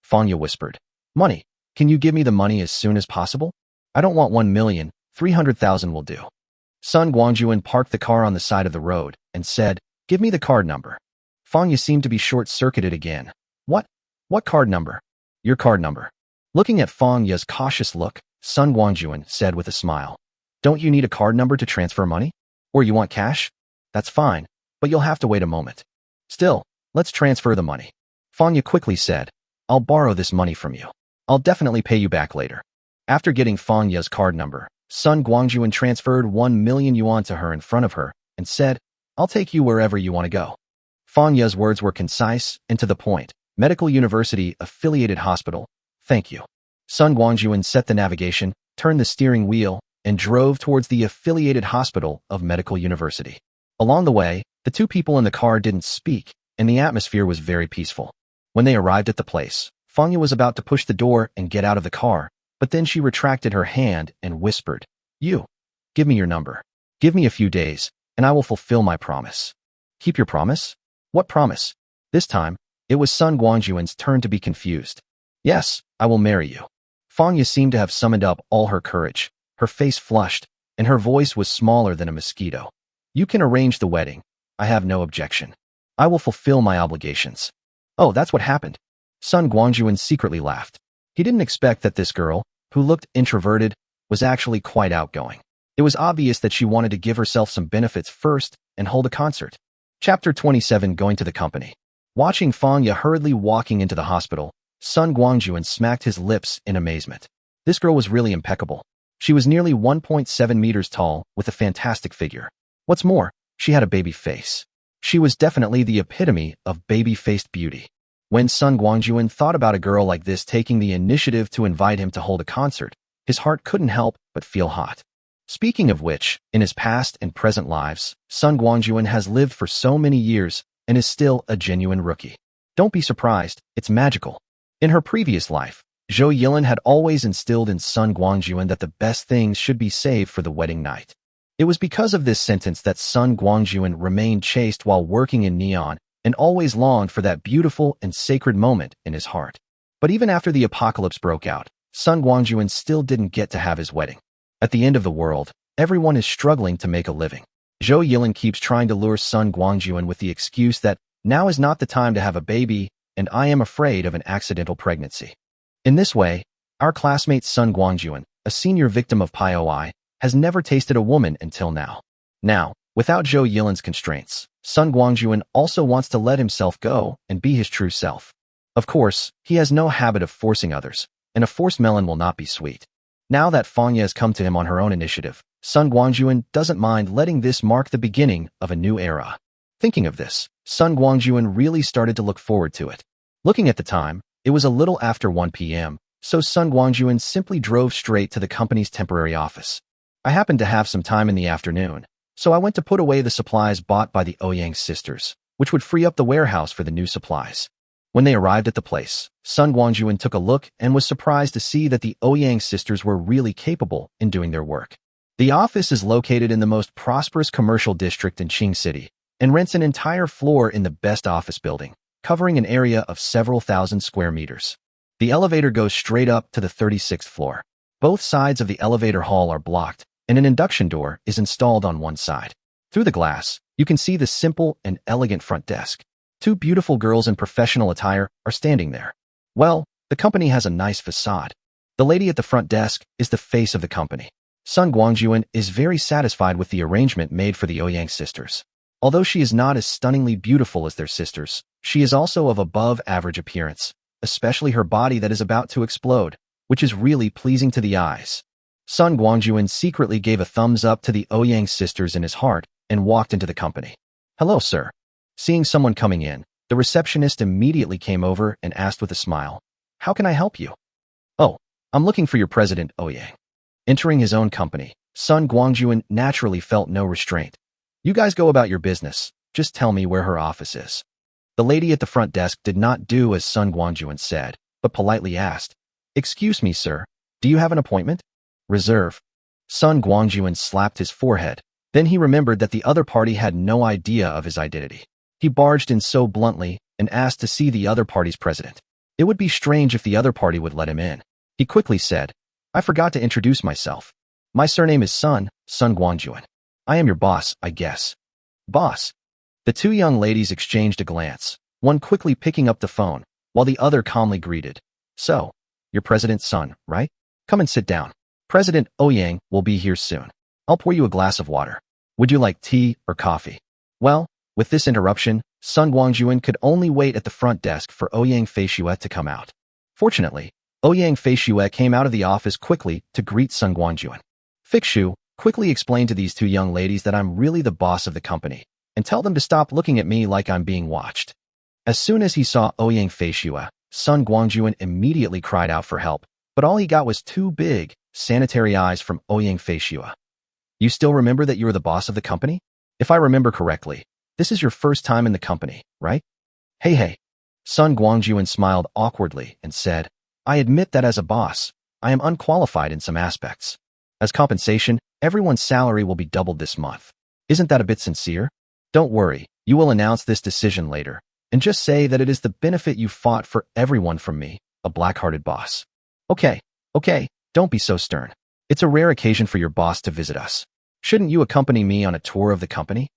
Fanya whispered, Money. Can you give me the money as soon as possible? I don't want 1,300,000 will do. Sun Guangjun parked the car on the side of the road and said, Give me the card number. Fanya seemed to be short-circuited again. What? What card number? Your card number. Looking at Fanya's cautious look, Sun Guangjun said with a smile, Don't you need a card number to transfer money? Or you want cash? That's fine, but you'll have to wait a moment. Still, let's transfer the money. Fanya quickly said, I'll borrow this money from you. I'll definitely pay you back later. After getting Fanya's card number, Sun Guangjun transferred 1 million yuan to her in front of her and said, I'll take you wherever you want to go. Fanya's words were concise and to the point, Medical University Affiliated Hospital. Thank you. Sun Guangjun set the navigation, turned the steering wheel, and drove towards the Affiliated Hospital of Medical University. Along the way, the two people in the car didn't speak, and the atmosphere was very peaceful. When they arrived at the place, Fangya was about to push the door and get out of the car, but then she retracted her hand and whispered, "You, give me your number. Give me a few days, and I will fulfill my promise." Keep your promise? What promise? This time, it was Sun Guangjun's turn to be confused. Yes, I will marry you. Fangya seemed to have summoned up all her courage. Her face flushed, and her voice was smaller than a mosquito. You can arrange the wedding. I have no objection. I will fulfill my obligations. Oh, that's what happened. Sun Guangjun secretly laughed. He didn't expect that this girl, who looked introverted, was actually quite outgoing. It was obvious that she wanted to give herself some benefits first and hold a concert. Chapter 27, Going to the Company. Watching Fangya hurriedly walking into the hospital, Sun Guangjun smacked his lips in amazement. This girl was really impeccable. She was nearly 1.7 meters tall with a fantastic figure. What's more, she had a baby face. She was definitely the epitome of baby-faced beauty. When Sun Guangjun thought about a girl like this taking the initiative to invite him to hold a concert, his heart couldn't help but feel hot. Speaking of which, in his past and present lives, Sun Guangjun has lived for so many years and is still a genuine rookie. Don't be surprised, it's magical. In her previous life, Zhou Yilin had always instilled in Sun Guangjun that the best things should be saved for the wedding night. It was because of this sentence that Sun Guangjun remained chaste while working in Neon and always longed for that beautiful and sacred moment in his heart. But even after the apocalypse broke out, Sun Guangjun still didn't get to have his wedding. At the end of the world, everyone is struggling to make a living. Zhou Yilin keeps trying to lure Sun Guangjun with the excuse that now is not the time to have a baby and I am afraid of an accidental pregnancy. In this way, our classmate Sun Guangjun, a senior victim of POI, has never tasted a woman until now. Now, without Zhou Yilin's constraints, Sun Guangjun also wants to let himself go and be his true self. Of course, he has no habit of forcing others, and a forced melon will not be sweet. Now that Fangya has come to him on her own initiative, Sun Guangjun doesn't mind letting this mark the beginning of a new era. Thinking of this, Sun Guangjun really started to look forward to it. Looking at the time, it was a little after 1 p.m., so Sun Guangjun simply drove straight to the company's temporary office. I happened to have some time in the afternoon, so I went to put away the supplies bought by the Ouyang sisters, which would free up the warehouse for the new supplies. When they arrived at the place, Sun Guangjun took a look and was surprised to see that the Ouyang sisters were really capable in doing their work. The office is located in the most prosperous commercial district in Qing City and rents an entire floor in the best office building, covering an area of several thousand square meters. The elevator goes straight up to the 36th floor. Both sides of the elevator hall are blocked, and an induction door is installed on one side. Through the glass, you can see the simple and elegant front desk. Two beautiful girls in professional attire are standing there. Well, the company has a nice facade. The lady at the front desk is the face of the company. Sun Guangjun is very satisfied with the arrangement made for the Ouyang sisters. Although she is not as stunningly beautiful as their sisters, she is also of above-average appearance, especially her body that is about to explode, which is really pleasing to the eyes. Sun Guangjun secretly gave a thumbs up to the Ouyang sisters in his heart and walked into the company. "Hello, sir." Seeing someone coming in, the receptionist immediately came over and asked with a smile, "How can I help you?" "Oh, I'm looking for your president, Ouyang." Entering his own company, Sun Guangjun naturally felt no restraint. "You guys go about your business. Just tell me where her office is." The lady at the front desk did not do as Sun Guangjun said, but politely asked, "Excuse me, sir, do you have an appointment?" "Reserve." Sun Guangjun slapped his forehead. Then he remembered that the other party had no idea of his identity. He barged in so bluntly and asked to see the other party's president. It would be strange if the other party would let him in. He quickly said, "I forgot to introduce myself. My surname is Sun Guangjun. I am your boss, I guess." "Boss?" The two young ladies exchanged a glance, one quickly picking up the phone, while the other calmly greeted. "So, you're President Sun, right? Come and sit down. President Ouyang will be here soon. I'll pour you a glass of water. Would you like tea or coffee?" Well, with this interruption, Sun Guangjun could only wait at the front desk for Ouyang Feishue to come out. Fortunately, Ouyang Feishue came out of the office quickly to greet Sun Guangjun. "Feishu, quickly explain to these two young ladies that I'm really the boss of the company, and tell them to stop looking at me like I'm being watched." As soon as he saw Ouyang Feishue, Sun Guangjun immediately cried out for help, but all he got was two big, sanitary eyes from Ouyang Feishue. You still remember that you were the boss of the company? If I remember correctly, this is your first time in the company, right? Hey. Sun Guangjun smiled awkwardly and said, I admit that as a boss, I am unqualified in some aspects. As compensation, everyone's salary will be doubled this month. Isn't that a bit sincere? Don't worry, you will announce this decision later, and just say that it is the benefit you fought for everyone from me, a black-hearted boss. Okay, don't be so stern. It's a rare occasion for your boss to visit us. Shouldn't you accompany me on a tour of the company?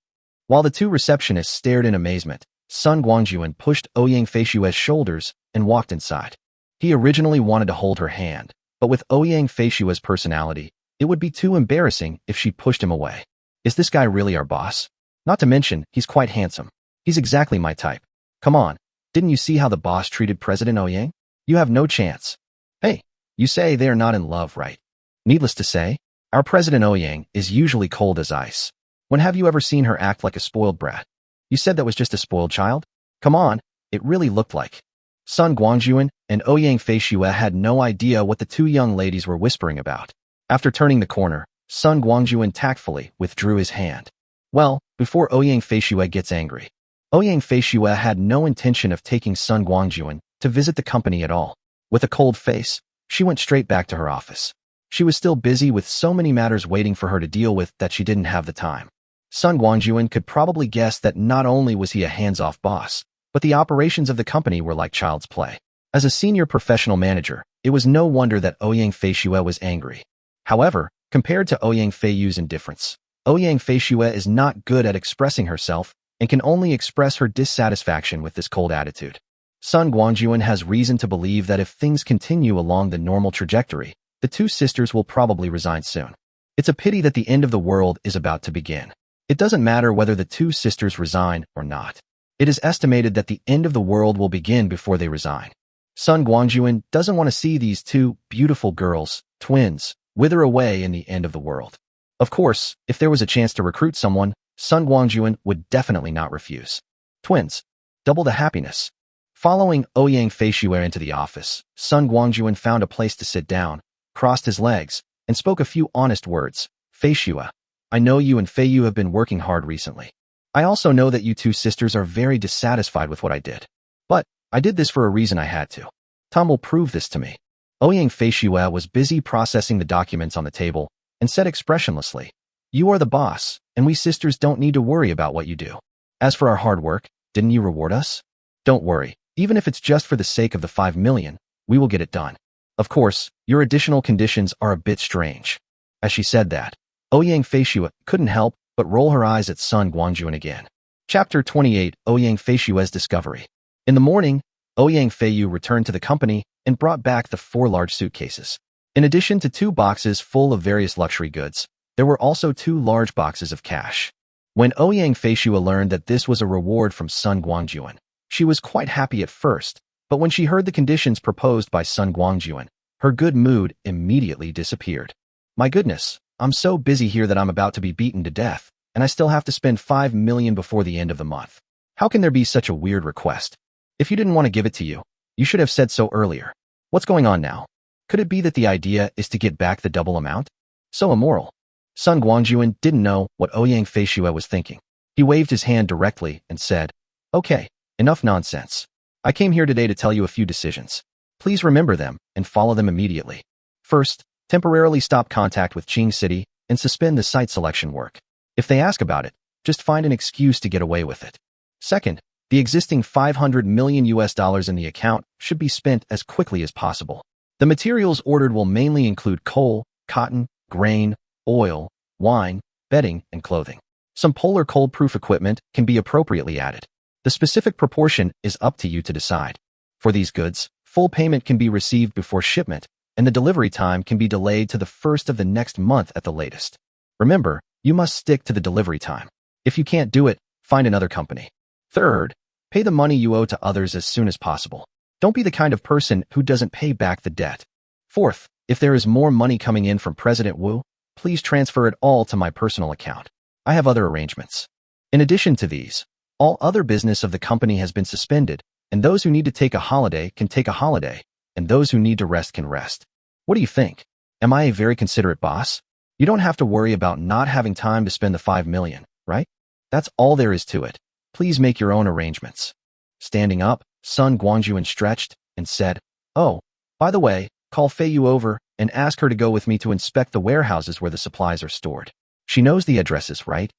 While the two receptionists stared in amazement, Sun Guangjun pushed Ouyang Feishue's shoulders and walked inside. He originally wanted to hold her hand, but with Ouyang Feishue's personality, it would be too embarrassing if she pushed him away. Is this guy really our boss? Not to mention, he's quite handsome. He's exactly my type. Come on, didn't you see how the boss treated President Ouyang? You have no chance. Hey, you say they are not in love, right? Needless to say, our President Ouyang is usually cold as ice. When have you ever seen her act like a spoiled brat? You said that was just a spoiled child? Come on, it really looked like. Sun Guangjun and Ouyang Feishue had no idea what the two young ladies were whispering about. After turning the corner, Sun Guangjun tactfully withdrew his hand. Well, before Ouyang Feishue gets angry. Ouyang Feishue had no intention of taking Sun Guangjun to visit the company at all. With a cold face, she went straight back to her office. She was still busy with so many matters waiting for her to deal with that she didn't have the time. Sun Guangjun could probably guess that not only was he a hands-off boss, but the operations of the company were like child's play. As a senior professional manager, it was no wonder that Ouyang Feishue was angry. However, compared to Ouyang Feiyu's indifference, Ouyang Feishue is not good at expressing herself and can only express her dissatisfaction with this cold attitude. Sun Guangjun has reason to believe that if things continue along the normal trajectory, the two sisters will probably resign soon. It's a pity that the end of the world is about to begin. It doesn't matter whether the two sisters resign or not. It is estimated that the end of the world will begin before they resign. Sun Guangjun doesn't want to see these two beautiful girls, twins, wither away in the end of the world. Of course, if there was a chance to recruit someone, Sun Guangjun would definitely not refuse. Twins. Double the happiness. Following Ouyang Feishue into the office, Sun Guangjun found a place to sit down, crossed his legs, and spoke a few honest words. Feishue, I know you and Feiyu have been working hard recently. I also know that you two sisters are very dissatisfied with what I did. But I did this for a reason. I had to. Tom will prove this to me. Ouyang Feishue was busy processing the documents on the table and said expressionlessly, You are the boss, and we sisters don't need to worry about what you do. As for our hard work, didn't you reward us? Don't worry, even if it's just for the sake of the 5 million, we will get it done. Of course, your additional conditions are a bit strange. As she said that, Ouyang Feishue couldn't help but roll her eyes at Sun Guangjun again. Chapter 28, Ouyang Feishue's Discovery. In the morning, Ouyang Feiyu returned to the company and brought back the 4 large suitcases. In addition to 2 boxes full of various luxury goods, there were also 2 large boxes of cash. When Ouyang Feishue learned that this was a reward from Sun Guangjun, she was quite happy at first, but when she heard the conditions proposed by Sun Guangjun, her good mood immediately disappeared. My goodness, I'm so busy here that I'm about to be beaten to death, and I still have to spend 5 million before the end of the month. How can there be such a weird request? If you didn't want to give it to you, you should have said so earlier. What's going on now? Could it be that the idea is to get back the double amount? So immoral. Sun Guangjun didn't know what Ouyang Feishue was thinking. He waved his hand directly and said, Okay, enough nonsense. I came here today to tell you a few decisions. Please remember them and follow them immediately. First, temporarily stop contact with Qing City and suspend the site selection work. If they ask about it, just find an excuse to get away with it. Second, the existing $500 million in the account should be spent as quickly as possible. The materials ordered will mainly include coal, cotton, grain, oil, wine, bedding, and clothing. Some polar cold-proof equipment can be appropriately added. The specific proportion is up to you to decide. For these goods, full payment can be received before shipment, and the delivery time can be delayed to the first of the next month at the latest. Remember, you must stick to the delivery time. If you can't do it, find another company. Third, pay the money you owe to others as soon as possible. Don't be the kind of person who doesn't pay back the debt. Fourth, if there is more money coming in from President Wu, please transfer it all to my personal account. I have other arrangements. In addition to these, All other business of the company has been suspended, and those who need to take a holiday can take a holiday, and those who need to rest can rest. What do you think? Am I a very considerate boss? You don't have to worry about not having time to spend the 5 million, right? That's all there is to it. Please make your own arrangements. Standing up, Sun Guangjun stretched and said, "Oh, by the way, call Fei Yu over and ask her to go with me to inspect the warehouses where the supplies are stored. She knows the addresses, right?"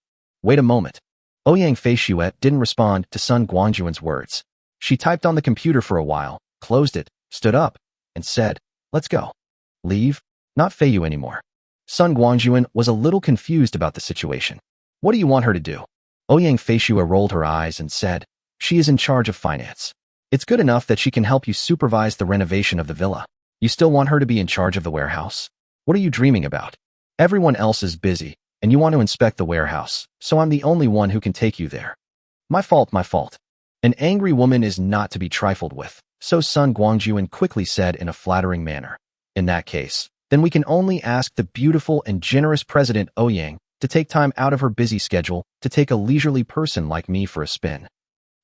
Wait a moment. Ouyang Fei Xue didn't respond to Sun Guangjun's words. She typed on the computer for a while, closed it, stood up, and said, "Let's go." Leave? Not Fei Yu anymore. Sun Guangjun was a little confused about the situation. What do you want her to do? Ouyang Fei Xue rolled her eyes and said, "She is in charge of finance. It's good enough that she can help you supervise the renovation of the villa. You still want her to be in charge of the warehouse? What are you dreaming about? Everyone else is busy, and you want to inspect the warehouse, so I'm the only one who can take you there." My fault, my fault. An angry woman is not to be trifled with, so Sun Guangjun quickly said in a flattering manner. In that case, then we can only ask the beautiful and generous President Ouyang to take time out of her busy schedule to take a leisurely person like me for a spin.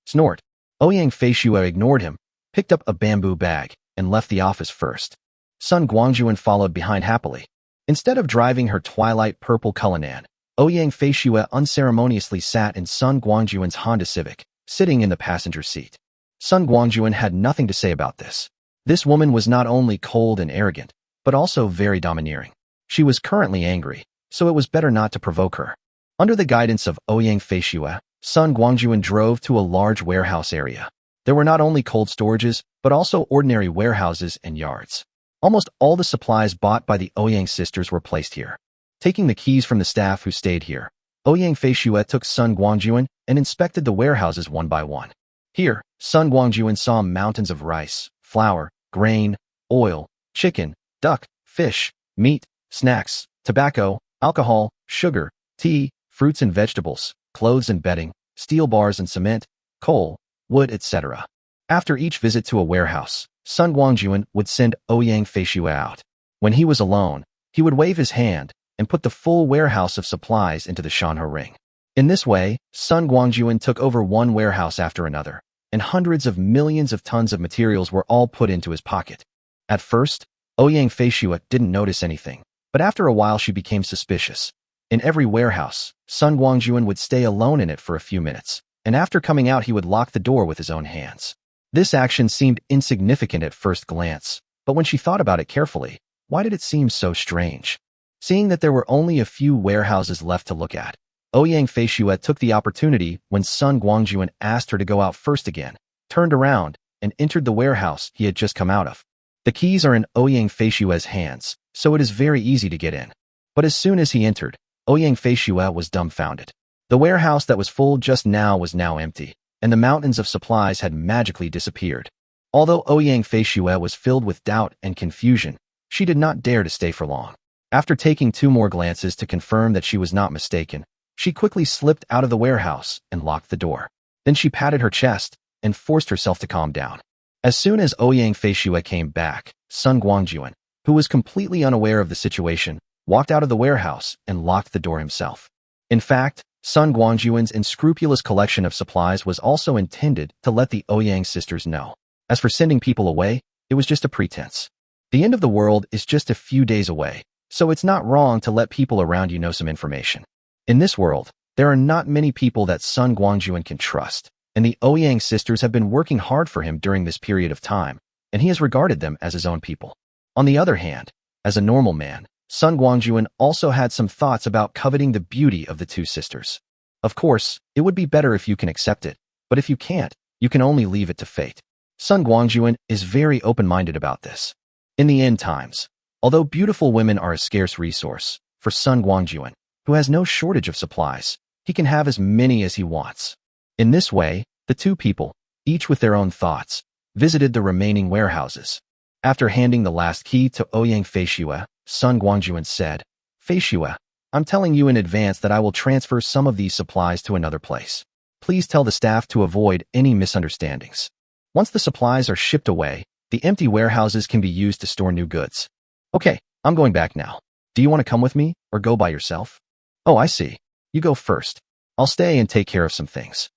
Snort. Ouyang Fei Xue ignored him, picked up a bamboo bag, and left the office first. Sun Guangjun followed behind happily. Instead of driving her twilight purple Cullinan, Ouyang Fei Xue unceremoniously sat in Sun Guangjun's Honda Civic, sitting in the passenger seat. Sun Guangjun had nothing to say about this. This woman was not only cold and arrogant, but also very domineering. She was currently angry, so it was better not to provoke her. Under the guidance of Ouyang Fei Xue, Sun Guangjun drove to a large warehouse area. There were not only cold storages, but also ordinary warehouses and yards. Almost all the supplies bought by the Ouyang sisters were placed here. Taking the keys from the staff who stayed here, Ouyang Fei Xue took Sun Guangjun and inspected the warehouses one by one. Here, Sun Guangjun saw mountains of rice, flour, grain, oil, chicken, duck, fish, meat, snacks, tobacco, alcohol, sugar, tea, fruits and vegetables, clothes and bedding, steel bars and cement, coal, wood, etc. After each visit to a warehouse, Sun Guangjun would send Ouyang Fei Xue out. When he was alone, he would wave his hand and put the full warehouse of supplies into the Shanhe ring. In this way, Sun Guangjun took over one warehouse after another, and hundreds of millions of tons of materials were all put into his pocket. At first, Ouyang Fei Xue didn't notice anything, but after a while she became suspicious. In every warehouse, Sun Guangjun would stay alone in it for a few minutes, and after coming out he would lock the door with his own hands. This action seemed insignificant at first glance, but when she thought about it carefully, why did it seem so strange? Seeing that there were only a few warehouses left to look at, Ouyang Fei Xue took the opportunity when Sun Guangjun asked her to go out first again, turned around, and entered the warehouse he had just come out of. The keys are in Ouyang Fei Xue's hands, so it is very easy to get in. But as soon as he entered, Ouyang Fei Xue was dumbfounded. The warehouse that was full just now was now empty, and the mountains of supplies had magically disappeared. Although Ouyang Fei Xue was filled with doubt and confusion, she did not dare to stay for long. After taking 2 more glances to confirm that she was not mistaken, she quickly slipped out of the warehouse and locked the door. Then she patted her chest and forced herself to calm down. As soon as Ouyang Fei Xue came back, Sun Guangjun, who was completely unaware of the situation, walked out of the warehouse and locked the door himself. In fact, Sun Guangjun's unscrupulous collection of supplies was also intended to let the Ouyang sisters know. As for sending people away, it was just a pretense. The end of the world is just a few days away, so it's not wrong to let people around you know some information. In this world, there are not many people that Sun Guangjun can trust, and the Ouyang sisters have been working hard for him during this period of time, and he has regarded them as his own people. On the other hand, as a normal man, Sun Guangjun also had some thoughts about coveting the beauty of the 2 sisters. Of course, it would be better if you can accept it, but if you can't, you can only leave it to fate. Sun Guangjun is very open-minded about this. In the end times, although beautiful women are a scarce resource, for Sun Guangjun, who has no shortage of supplies, he can have as many as he wants. In this way, the 2 people, each with their own thoughts, visited the remaining warehouses. After handing the last key to Ouyang Fei Xue, Sun Guangjun said, "Fei Xue, I'm telling you in advance that I will transfer some of these supplies to another place. Please tell the staff to avoid any misunderstandings. Once the supplies are shipped away, the empty warehouses can be used to store new goods." "Okay, I'm going back now. Do you want to come with me, or go by yourself?" "Oh, I see. You go first. I'll stay and take care of some things."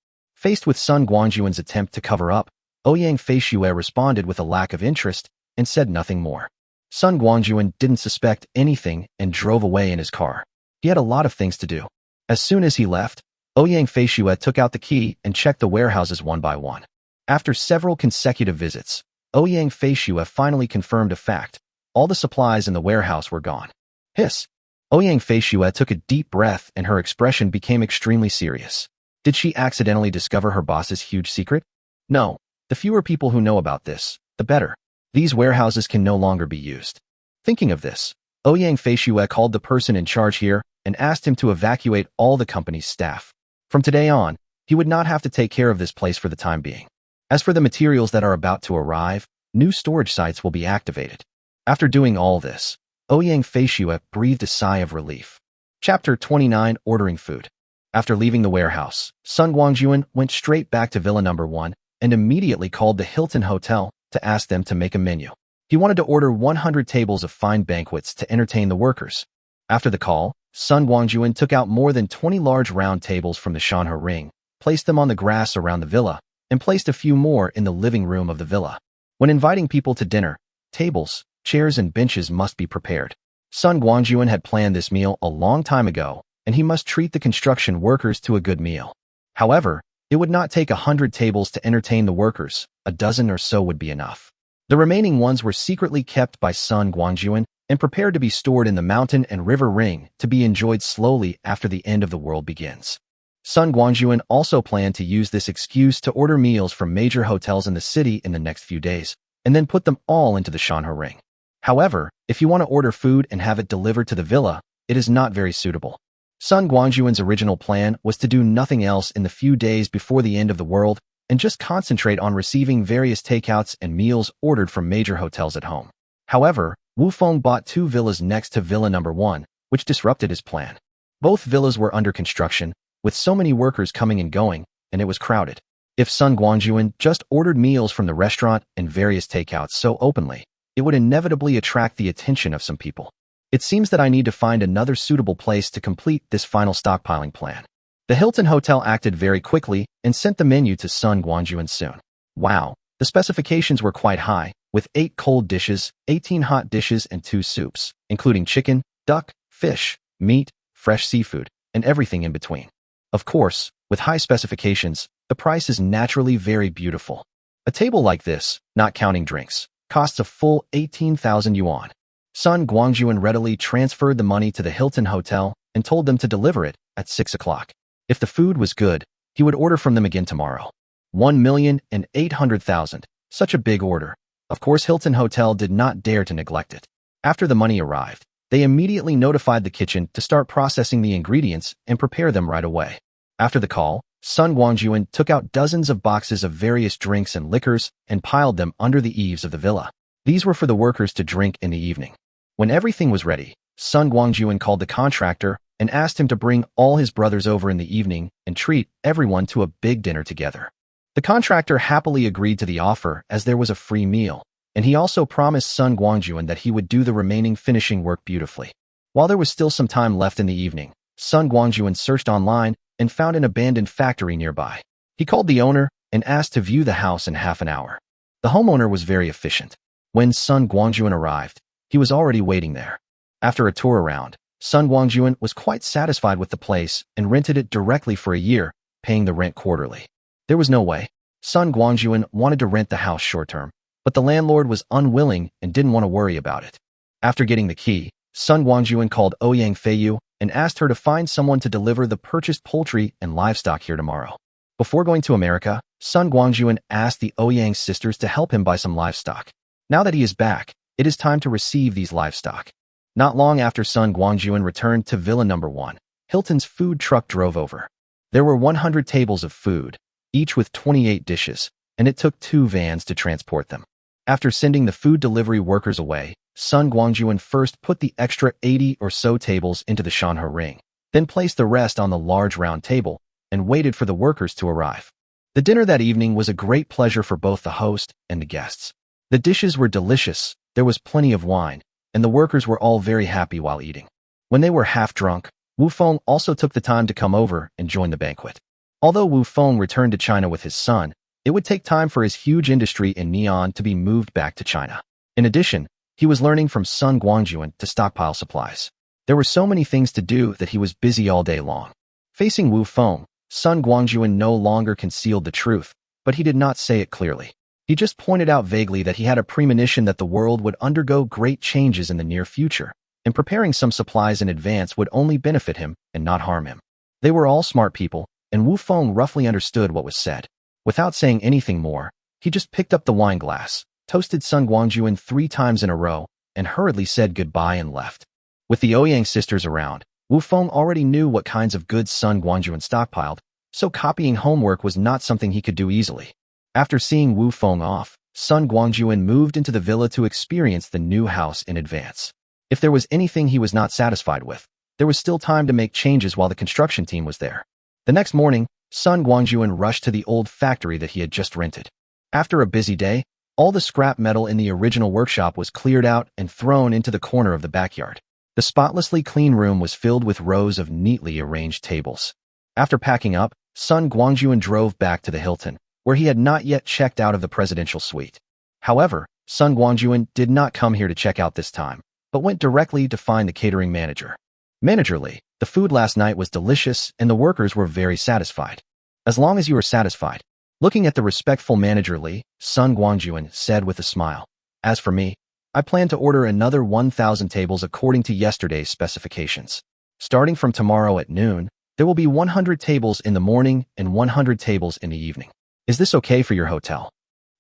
Faced with Sun Guangjun's attempt to cover up, Ouyang Feishue responded with a lack of interest and said nothing more. Sun Guangjun didn't suspect anything and drove away in his car. He had a lot of things to do. As soon as he left, Ouyang Feishue took out the key and checked the warehouses one by one. After several consecutive visits, Ouyang Feishue finally confirmed a fact. All the supplies in the warehouse were gone. Hiss! Ouyang Feishue took a deep breath and her expression became extremely serious. Did she accidentally discover her boss's huge secret? No. The fewer people who know about this, the better. These warehouses can no longer be used. Thinking of this, Ouyang Feishue called the person in charge here and asked him to evacuate all the company's staff. From today on, he would not have to take care of this place for the time being. As for the materials that are about to arrive, new storage sites will be activated. After doing all this, Ouyang Feishue breathed a sigh of relief. Chapter 29: Ordering Food. After leaving the warehouse, Sun Guangjun went straight back to Villa Number 1 and immediately called the Hilton Hotel to ask them to make a menu. He wanted to order 100 tables of fine banquets to entertain the workers. After the call, Sun Guangjun took out more than 20 large round tables from the Shanhe ring, placed them on the grass around the villa, and placed a few more in the living room of the villa. When inviting people to dinner, tables, chairs, and benches must be prepared. Sun Guangjun had planned this meal a long time ago, and he must treat the construction workers to a good meal. However, it would not take 100 tables to entertain the workers, a dozen or so would be enough. The remaining ones were secretly kept by Sun Guangjun and prepared to be stored in the mountain and river ring to be enjoyed slowly after the end of the world begins. Sun Guangjun also planned to use this excuse to order meals from major hotels in the city in the next few days, and then put them all into the Shanhe ring. However, if you want to order food and have it delivered to the villa, it is not very suitable. Sun Guangjun's original plan was to do nothing else in the few days before the end of the world and just concentrate on receiving various takeouts and meals ordered from major hotels at home. However, Wu Feng bought 2 villas next to Villa Number 1, which disrupted his plan. Both villas were under construction, with so many workers coming and going, and it was crowded. If Sun Guangjun just ordered meals from the restaurant and various takeouts so openly, it would inevitably attract the attention of some people. It seems that I need to find another suitable place to complete this final stockpiling plan. The Hilton Hotel acted very quickly and sent the menu to Sun Guangjun soon. Wow, the specifications were quite high, with 8 cold dishes, 18 hot dishes, and 2 soups, including chicken, duck, fish, meat, fresh seafood, and everything in between. Of course, with high specifications, the price is naturally very beautiful. A table like this, not counting drinks, costs a full 18,000 yuan. Sun Guangjun readily transferred the money to the Hilton Hotel and told them to deliver it at 6 o'clock. If the food was good, he would order from them again tomorrow. 1,800,000. Such a big order. Of course, Hilton Hotel did not dare to neglect it. After the money arrived, they immediately notified the kitchen to start processing the ingredients and prepare them right away. After the call, Sun Guangjun took out dozens of boxes of various drinks and liquors and piled them under the eaves of the villa. These were for the workers to drink in the evening. When everything was ready, Sun Guangjun called the contractor and asked him to bring all his brothers over in the evening and treat everyone to a big dinner together. The contractor happily agreed to the offer as there was a free meal, and he also promised Sun Guangjun that he would do the remaining finishing work beautifully. While there was still some time left in the evening, Sun Guangjun searched online and found an abandoned factory nearby. He called the owner and asked to view the house in half an hour. The homeowner was very efficient. When Sun Guangjun arrived, he was already waiting there. After a tour around, Sun Guangjun was quite satisfied with the place and rented it directly for a year, paying the rent quarterly. There was no way. Sun Guangjun wanted to rent the house short-term, but the landlord was unwilling and didn't want to worry about it. After getting the key, Sun Guangjun called Ouyang Feishue and asked her to find someone to deliver the purchased poultry and livestock here tomorrow. Before going to America, Sun Guangjun asked the Ouyang sisters to help him buy some livestock. Now that he is back, it is time to receive these livestock. Not long after Sun Guangjun returned to Villa Number 1, Hilton's food truck drove over. There were 100 tables of food, each with 28 dishes, and it took 2 vans to transport them. After sending the food delivery workers away, Sun Guangjun first put the extra 80 or so tables into the Shanhe ring, then placed the rest on the large round table and waited for the workers to arrive. The dinner that evening was a great pleasure for both the host and the guests. The dishes were delicious, there was plenty of wine, and the workers were all very happy while eating. When they were half drunk, Wu Feng also took the time to come over and join the banquet. Although Wu Feng returned to China with his son, it would take time for his huge industry in neon to be moved back to China. In addition, he was learning from Sun Guangjun to stockpile supplies. There were so many things to do that he was busy all day long. Facing Wu Feng, Sun Guangjun no longer concealed the truth, but he did not say it clearly. He just pointed out vaguely that he had a premonition that the world would undergo great changes in the near future, and preparing some supplies in advance would only benefit him and not harm him. They were all smart people, and Wu Feng roughly understood what was said. Without saying anything more, he just picked up the wine glass, toasted Sun Guangjun 3 times in a row, and hurriedly said goodbye and left. With the Ouyang sisters around, Wu Feng already knew what kinds of goods Sun Guangjun stockpiled, so copying homework was not something he could do easily. After seeing Wu Feng off, Sun Guangjun moved into the villa to experience the new house in advance. If there was anything he was not satisfied with, there was still time to make changes while the construction team was there. The next morning, Sun Guangjun rushed to the old factory that he had just rented. After a busy day, all the scrap metal in the original workshop was cleared out and thrown into the corner of the backyard. The spotlessly clean room was filled with rows of neatly arranged tables. After packing up, Sun Guangjun drove back to the Hilton, where he had not yet checked out of the presidential suite. However, Sun Guangjun did not come here to check out this time, but went directly to find the catering manager. Manager Lee, the food last night was delicious and the workers were very satisfied. As long as you are satisfied. Looking at the respectful Manager Lee, Sun Guangjun said with a smile, as for me, I plan to order another 1,000 tables according to yesterday's specifications. Starting from tomorrow at noon, there will be 100 tables in the morning and 100 tables in the evening. Is this okay for your hotel?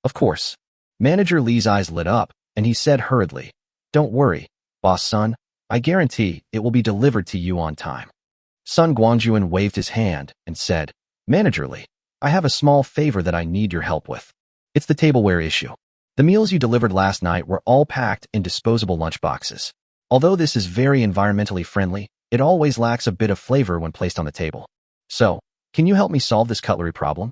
Of course. Manager Lee's eyes lit up, and he said hurriedly, Don't worry, boss Sun, I guarantee it will be delivered to you on time. Sun Guangjun waved his hand and said, Manager Lee, I have a small favor that I need your help with. It's the tableware issue. The meals you delivered last night were all packed in disposable lunch boxes. Although this is very environmentally friendly, it always lacks a bit of flavor when placed on the table. So, can you help me solve this cutlery problem?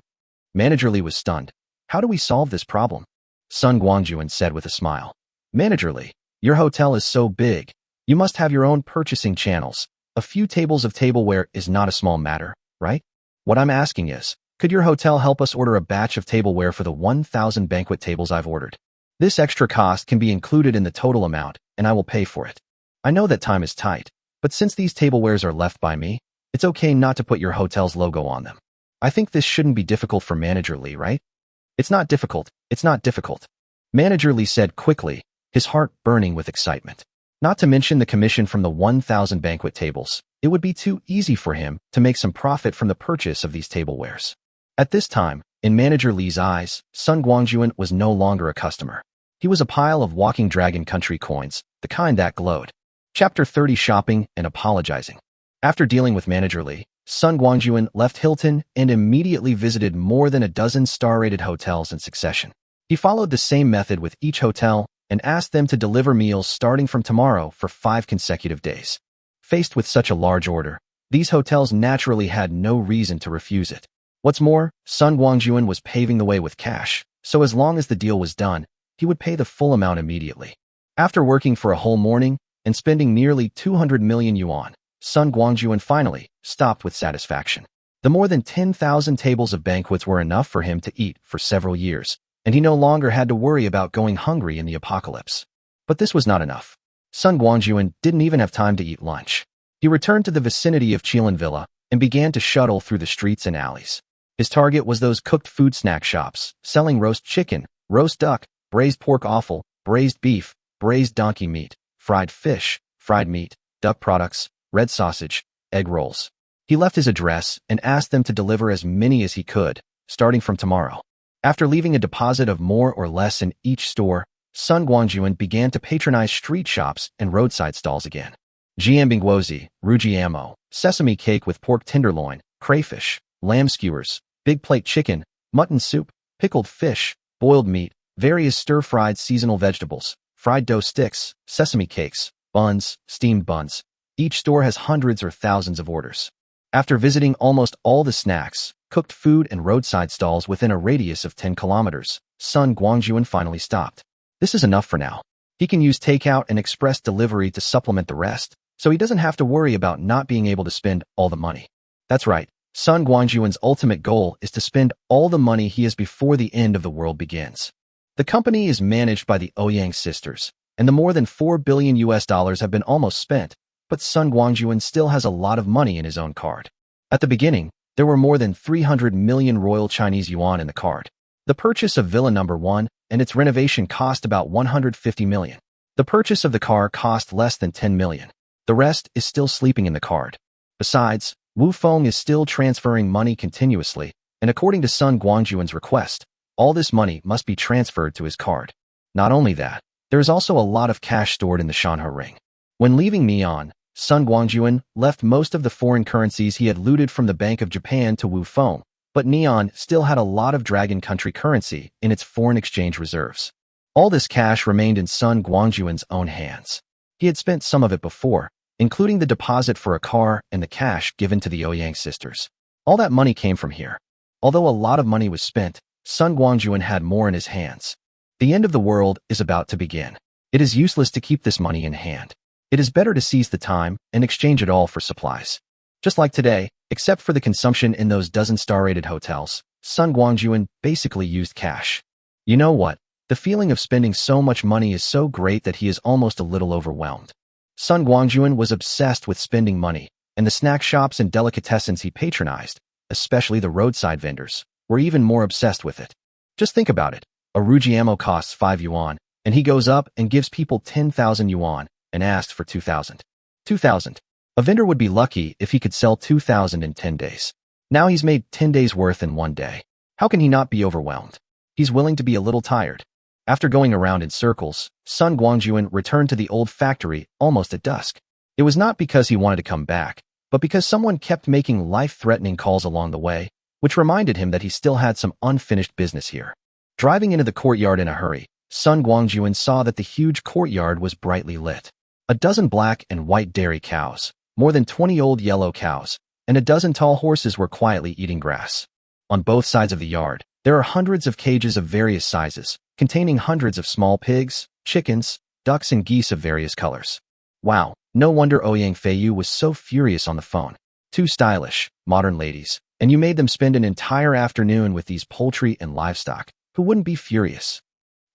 Manager Lee was stunned. How do we solve this problem? Sun Guangjun said with a smile. Manager Lee, your hotel is so big. You must have your own purchasing channels. A few tables of tableware is not a small matter, right? What I'm asking is, could your hotel help us order a batch of tableware for the 1,000 banquet tables I've ordered? This extra cost can be included in the total amount, and I will pay for it. I know that time is tight, but since these tablewares are left by me, it's okay not to put your hotel's logo on them. I think this shouldn't be difficult for Manager Lee, right? It's not difficult. It's not difficult. Manager Lee said quickly, his heart burning with excitement. Not to mention the commission from the 1,000 banquet tables, it would be too easy for him to make some profit from the purchase of these tablewares. At this time, in Manager Lee's eyes, Sun Guangjun was no longer a customer. He was a pile of walking Dragon Country coins, the kind that glowed. Chapter 30 Shopping and Apologizing. After dealing with Manager Lee, Sun Guangjun left Hilton and immediately visited more than a dozen star-rated hotels in succession. He followed the same method with each hotel and asked them to deliver meals starting from tomorrow for 5 consecutive days. Faced with such a large order, these hotels naturally had no reason to refuse it. What's more, Sun Guangjun was paving the way with cash, so as long as the deal was done, he would pay the full amount immediately. After working for a whole morning and spending nearly 200 million yuan, Sun Guangjun finally stopped with satisfaction. The more than 10,000 tables of banquets were enough for him to eat for several years, and he no longer had to worry about going hungry in the apocalypse. But this was not enough. Sun Guangjun didn't even have time to eat lunch. He returned to the vicinity of Qilin Villa and began to shuttle through the streets and alleys. His target was those cooked food snack shops, selling roast chicken, roast duck, braised pork offal, braised beef, braised donkey meat, fried fish, fried meat, duck products, red sausage, egg rolls. He left his address and asked them to deliver as many as he could, starting from tomorrow. After leaving a deposit of more or less in each store, Sun Guangjun began to patronize street shops and roadside stalls again. Jianbingguozi, rujiamo, sesame cake with pork tenderloin, crayfish, lamb skewers, big plate chicken, mutton soup, pickled fish, boiled meat, various stir-fried seasonal vegetables, fried dough sticks, sesame cakes, buns, steamed buns. Each store has hundreds or thousands of orders. After visiting almost all the snacks, cooked food and roadside stalls within a radius of 10 kilometers, Sun Guangjun finally stopped. This is enough for now. He can use takeout and express delivery to supplement the rest, so he doesn't have to worry about not being able to spend all the money. That's right, Sun Guangjun's ultimate goal is to spend all the money he has before the end of the world begins. The company is managed by the Ouyang sisters, and the more than $4 billion have been almost spent, but Sun Guangjun still has a lot of money in his own card. At the beginning, there were more than 300 million Royal Chinese yuan in the card. The purchase of Villa Number 1 and its renovation cost about 150 million. The purchase of the car cost less than 10 million. The rest is still sleeping in the card. Besides, Wu Feng is still transferring money continuously, and according to Sun Guangjun's request, all this money must be transferred to his card. Not only that, there is also a lot of cash stored in the Shanhe ring. When leaving Mian, Sun Guangjun left most of the foreign currencies he had looted from the Bank of Japan to Wu Feng, but Neon still had a lot of Dragon Country currency in its foreign exchange reserves. All this cash remained in Sun Guangjun's own hands. He had spent some of it before, including the deposit for a car and the cash given to the Ouyang sisters. All that money came from here. Although a lot of money was spent, Sun Guangjun had more in his hands. The end of the world is about to begin. It is useless to keep this money in hand. It is better to seize the time and exchange it all for supplies. Just like today, except for the consumption in those dozen star-rated hotels, Sun Guangjun basically used cash. You know what? The feeling of spending so much money is so great that he is almost a little overwhelmed. Sun Guangjun was obsessed with spending money, and the snack shops and delicatessens he patronized, especially the roadside vendors, were even more obsessed with it. Just think about it. A Rujiamo costs 5 yuan, and he goes up and gives people 10,000 yuan and asks for 2,000. 2,000. A vendor would be lucky if he could sell 2,000 in 10 days. Now he's made 10 days worth in one day. How can he not be overwhelmed? He's willing to be a little tired. After going around in circles, Sun Guangjun returned to the old factory almost at dusk. It was not because he wanted to come back, but because someone kept making life-threatening calls along the way, which reminded him that he still had some unfinished business here. Driving into the courtyard in a hurry, Sun Guangjun saw that the huge courtyard was brightly lit. A dozen black and white dairy cows, more than 20 old yellow cows, and a dozen tall horses were quietly eating grass. On both sides of the yard, there are hundreds of cages of various sizes, containing hundreds of small pigs, chickens, ducks and geese of various colors. Wow, no wonder Ouyang Feiyu was so furious on the phone. Too stylish, modern ladies, and you made them spend an entire afternoon with these poultry and livestock. Who wouldn't be furious?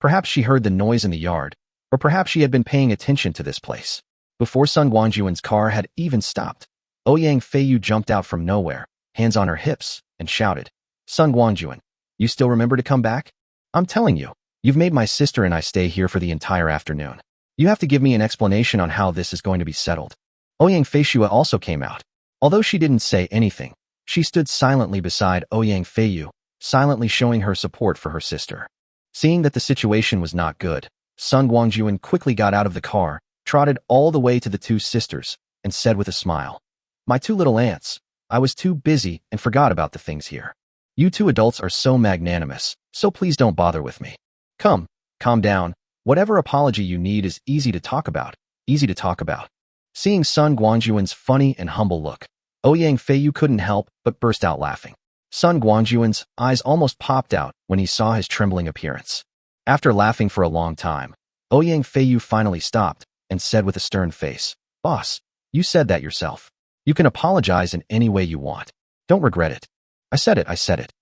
Perhaps she heard the noise in the yard, or perhaps she had been paying attention to this place. Before Sun Guangjun's car had even stopped, Ouyang Feiyu jumped out from nowhere, hands on her hips, and shouted, "Sun Guangjun, you still remember to come back? I'm telling you, you've made my sister and I stay here for the entire afternoon. You have to give me an explanation on how this is going to be settled." Ouyang Feiyu also came out. Although she didn't say anything, she stood silently beside Ouyang Feiyu, silently showing her support for her sister. Seeing that the situation was not good, Sun Guangjun quickly got out of the car, trotted all the way to the two sisters, and said with a smile, "My two little aunts, I was too busy and forgot about the things here. You two adults are so magnanimous, so please don't bother with me. Come, calm down. Whatever apology you need is easy to talk about, easy to talk about." Seeing Sun Guangjun's funny and humble look, Ouyang Feiyu couldn't help but burst out laughing. Sun Guangjun's eyes almost popped out when he saw his trembling appearance. After laughing for a long time, Ouyang Feiyu finally stopped and said with a stern face, "Boss, you said that yourself. You can apologize in any way you want. Don't regret it." I said it.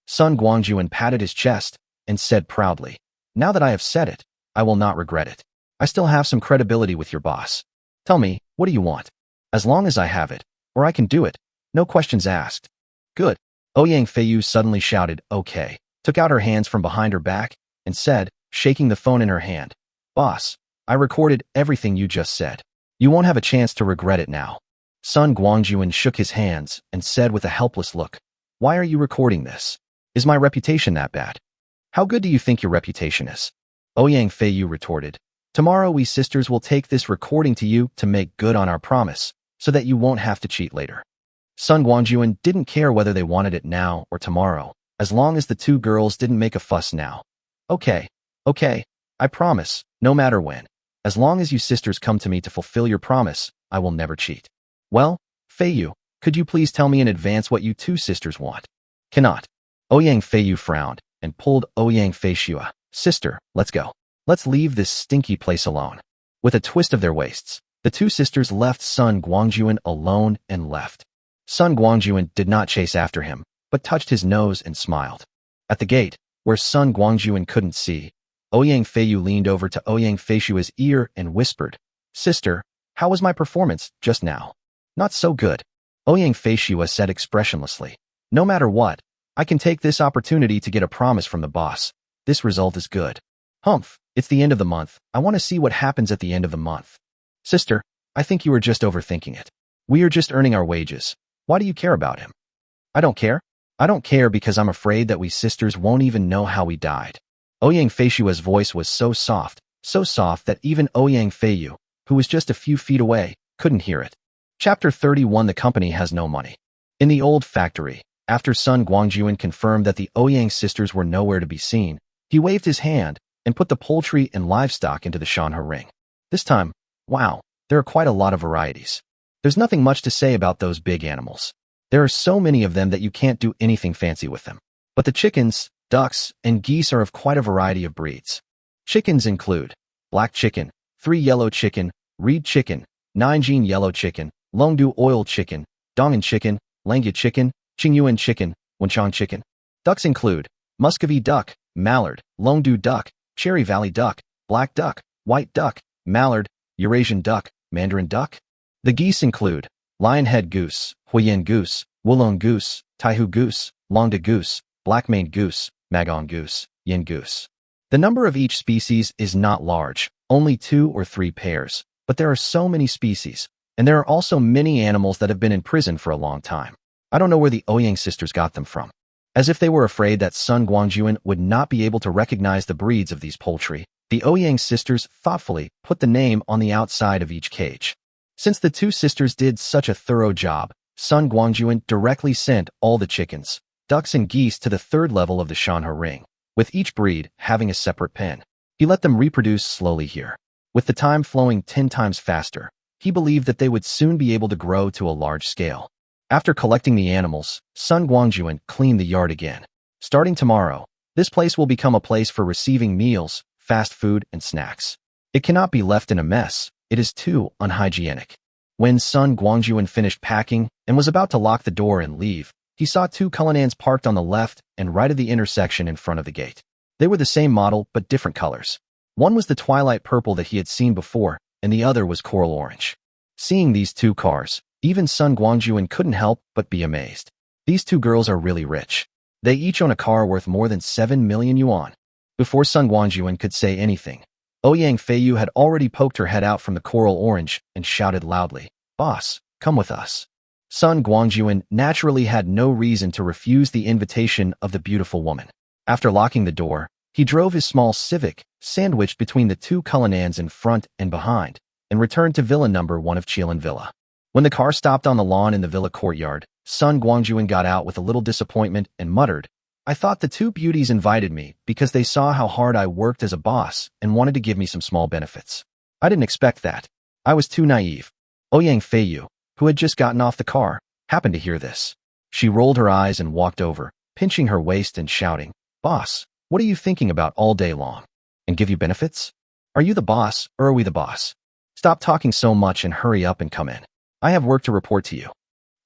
Sun Guangjun patted his chest and said proudly, "Now that I have said it, I will not regret it. I still have some credibility with your boss. Tell me, what do you want? As long as I have it, or I can do it, no questions asked." "Good." Ouyang Feiyu suddenly shouted, "Okay," took out her hands from behind her back, and said, shaking the phone in her hand, "Boss, I recorded everything you just said. You won't have a chance to regret it now." Sun Guangjun shook his hands and said with a helpless look, "Why are you recording this? Is my reputation that bad? How good do you think your reputation is?" Ouyang Feiyu retorted, "Tomorrow we sisters will take this recording to you to make good on our promise, so that you won't have to cheat later." Sun Guangjun didn't care whether they wanted it now or tomorrow, as long as the two girls didn't make a fuss now. Okay, I promise, no matter when. As long as you sisters come to me to fulfill your promise, I will never cheat." "Well, Feiyu, could you please tell me in advance what you two sisters want?" "Cannot." Ouyang Feiyu frowned and pulled Ouyang Feiyu. "Sister, let's go. Let's leave this stinky place alone." With a twist of their waists, the two sisters left Sun Guangjun alone and left. Sun Guangjun did not chase after him, but touched his nose and smiled. At the gate, where Sun Guangjun couldn't see, Ouyang Feiyu leaned over to Ouyang Feishua's ear and whispered, "Sister, how was my performance just now?" "Not so good," Ouyang Feishua said expressionlessly. "No matter what, I can take this opportunity to get a promise from the boss. This result is good." "Humph, it's the end of the month. I want to see what happens at the end of the month." "Sister, I think you are just overthinking it. We are just earning our wages. Why do you care about him?" "I don't care. I don't care because I'm afraid that we sisters won't even know how we died." Ouyang Feishua's voice was so soft that even Ouyang Feiyu, who was just a few feet away, couldn't hear it. Chapter 31. The company has no money. In the old factory, after Sun Guangjun confirmed that the Ouyang sisters were nowhere to be seen, he waved his hand and put the poultry and livestock into the manhwa ring. This time, wow, there are quite a lot of varieties. There's nothing much to say about those big animals. There are so many of them that you can't do anything fancy with them. But the chickens, ducks, and geese are of quite a variety of breeds. Chickens include black chicken, 3 yellow chicken, reed chicken, 9 yellow chicken, Longdu oil chicken, Dongan chicken, Langya chicken, Qingyuan chicken, Wenchang chicken. Ducks include Muscovy duck, mallard, Longdu duck, Cherry Valley duck, black duck, white duck, mallard, Eurasian duck, Mandarin duck. The geese include lionhead goose, Huiyin goose, Wulong goose, Taihu goose, Longda goose, black-maned goose, Magong goose, Yin goose. The number of each species is not large, only 2 or 3 pairs, but there are so many species, and there are also many animals that have been in prison for a long time. I don't know where the Ouyang sisters got them from. As if they were afraid that Sun Guangjun would not be able to recognize the breeds of these poultry, the Ouyang sisters thoughtfully put the name on the outside of each cage. Since the 2 sisters did such a thorough job, Sun Guangjun directly sent all the chickens, ducks and geese to the 3rd level of the manhwa ring, with each breed having a separate pen. He let them reproduce slowly here. With the time flowing 10 times faster, he believed that they would soon be able to grow to a large scale. After collecting the animals, Sun Guangjun cleaned the yard again. Starting tomorrow, this place will become a place for receiving meals, fast food, and snacks. It cannot be left in a mess. It is too unhygienic. When Sun Guangjun finished packing and was about to lock the door and leave, he saw 2 Cullinans parked on the left and right of the intersection in front of the gate. They were the same model but different colors. One was the twilight purple that he had seen before, and the other was coral orange. Seeing these 2 cars, even Sun Guangjun couldn't help but be amazed. These 2 girls are really rich. They each own a car worth more than 7 million yuan. Before Sun Guangjun could say anything, Ouyang Feiyu had already poked her head out from the coral orange and shouted loudly, "Boss, come with us." Sun Guangjun naturally had no reason to refuse the invitation of the beautiful woman. After locking the door, he drove his small Civic, sandwiched between the 2 Cullinans in front and behind, and returned to Villa number 1 of Qilin Villa. When the car stopped on the lawn in the villa courtyard, Sun Guangjun got out with a little disappointment and muttered, "I thought the 2 beauties invited me because they saw how hard I worked as a boss and wanted to give me some small benefits. I didn't expect that. I was too naive." Ouyang Feiyu, who had just gotten off the car, happened to hear this. She rolled her eyes and walked over, pinching her waist and shouting, "Boss, what are you thinking about all day long? And give you benefits? Are you the boss or are we the boss? Stop talking so much and hurry up and come in. I have work to report to you."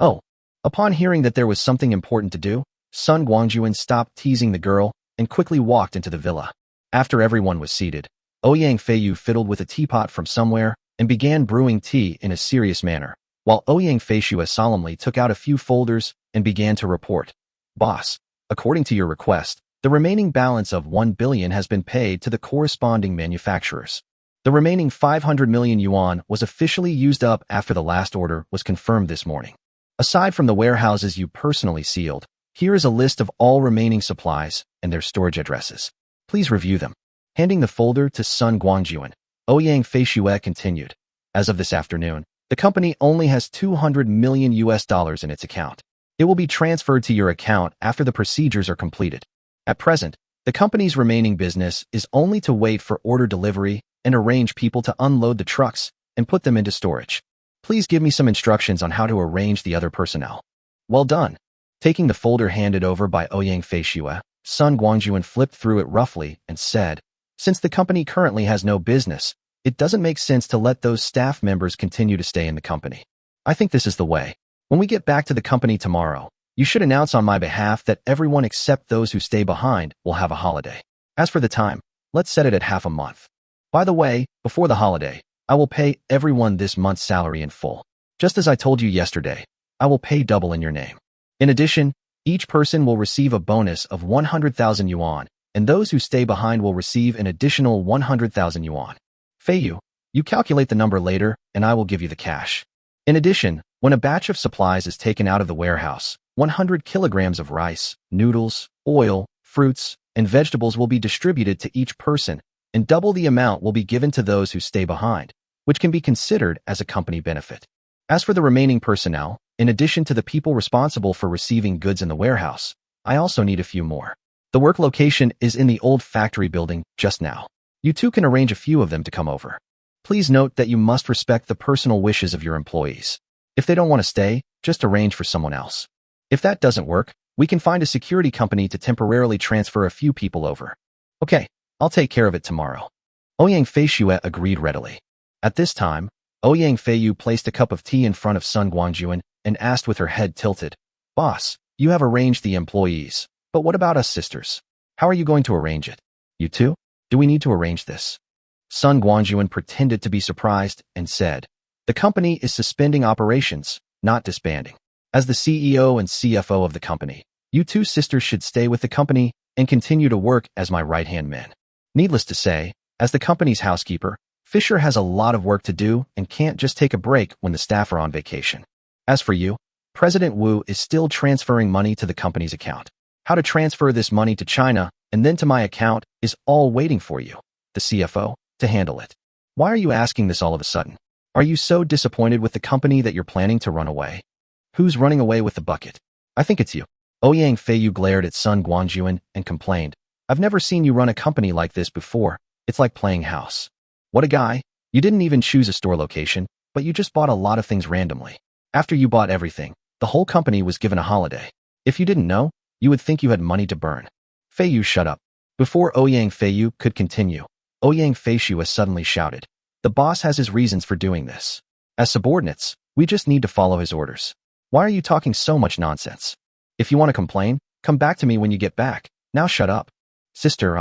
Oh. Upon hearing that there was something important to do, Sun Guangjun stopped teasing the girl and quickly walked into the villa. After everyone was seated, Ouyang Feiyu fiddled with a teapot from somewhere and began brewing tea in a serious manner, while Ouyang Feishua solemnly took out a few folders and began to report. "Boss, according to your request, the remaining balance of 1 billion has been paid to the corresponding manufacturers. The remaining 500 million yuan was officially used up after the last order was confirmed this morning. Aside from the warehouses you personally sealed, here is a list of all remaining supplies and their storage addresses. Please review them." Handing the folder to Sun Guangjun, Ouyang Feishua continued, "As of this afternoon, the company only has $200 million in its account. It will be transferred to your account after the procedures are completed. At present, the company's remaining business is only to wait for order delivery and arrange people to unload the trucks and put them into storage. Please give me some instructions on how to arrange the other personnel." "Well done." Taking the folder handed over by Ouyang Feishua, Sun Guangjun flipped through it roughly and said, "Since the company currently has no business, it doesn't make sense to let those staff members continue to stay in the company. I think this is the way. When we get back to the company tomorrow, you should announce on my behalf that everyone except those who stay behind will have a holiday. As for the time, let's set it at half a month. By the way, before the holiday, I will pay everyone this month's salary in full. Just as I told you yesterday, I will pay double in your name. In addition, each person will receive a bonus of 100,000 yuan, and those who stay behind will receive an additional 100,000 yuan. Feiyu, you calculate the number later, and I will give you the cash. In addition, when a batch of supplies is taken out of the warehouse, 100 kilograms of rice, noodles, oil, fruits, and vegetables will be distributed to each person, and double the amount will be given to those who stay behind, which can be considered as a company benefit. As for the remaining personnel, in addition to the people responsible for receiving goods in the warehouse, I also need a few more. The work location is in the old factory building just now. You two can arrange a few of them to come over. Please note that you must respect the personal wishes of your employees. If they don't want to stay, just arrange for someone else. If that doesn't work, we can find a security company to temporarily transfer a few people over. Okay, I'll take care of it tomorrow. Ouyang Feishue agreed readily. At this time, Ouyang Feiyu placed a cup of tea in front of Sun Guangjun and asked with her head tilted, "Boss, you have arranged the employees, but what about us sisters? How are you going to arrange it? You too? Do we need to arrange this?" Sun Guangjun pretended to be surprised and said, "The company is suspending operations, not disbanding. As the CEO and CFO of the company, you two sisters should stay with the company and continue to work as my right-hand men." Needless to say, as the company's housekeeper, Fisher has a lot of work to do and can't just take a break when the staff are on vacation. As for you, President Wu is still transferring money to the company's account. How to transfer this money to China and then to my account is all waiting for you, the CFO, to handle it. Why are you asking this all of a sudden? Are you so disappointed with the company that you're planning to run away? Who's running away with the bucket? I think it's you. Ouyang Feiyu glared at Sun Guangjun and complained, "I've never seen you run a company like this before. It's like playing house. What a guy. You didn't even choose a store location, but you just bought a lot of things randomly. After you bought everything, the whole company was given a holiday. If you didn't know, you would think you had money to burn." Feiyu shut up. Before Ouyang Feiyu could continue, Ouyang Feishue suddenly shouted, "The boss has his reasons for doing this. As subordinates, we just need to follow his orders. Why are you talking so much nonsense? If you want to complain, come back to me when you get back. Now shut up." Sister,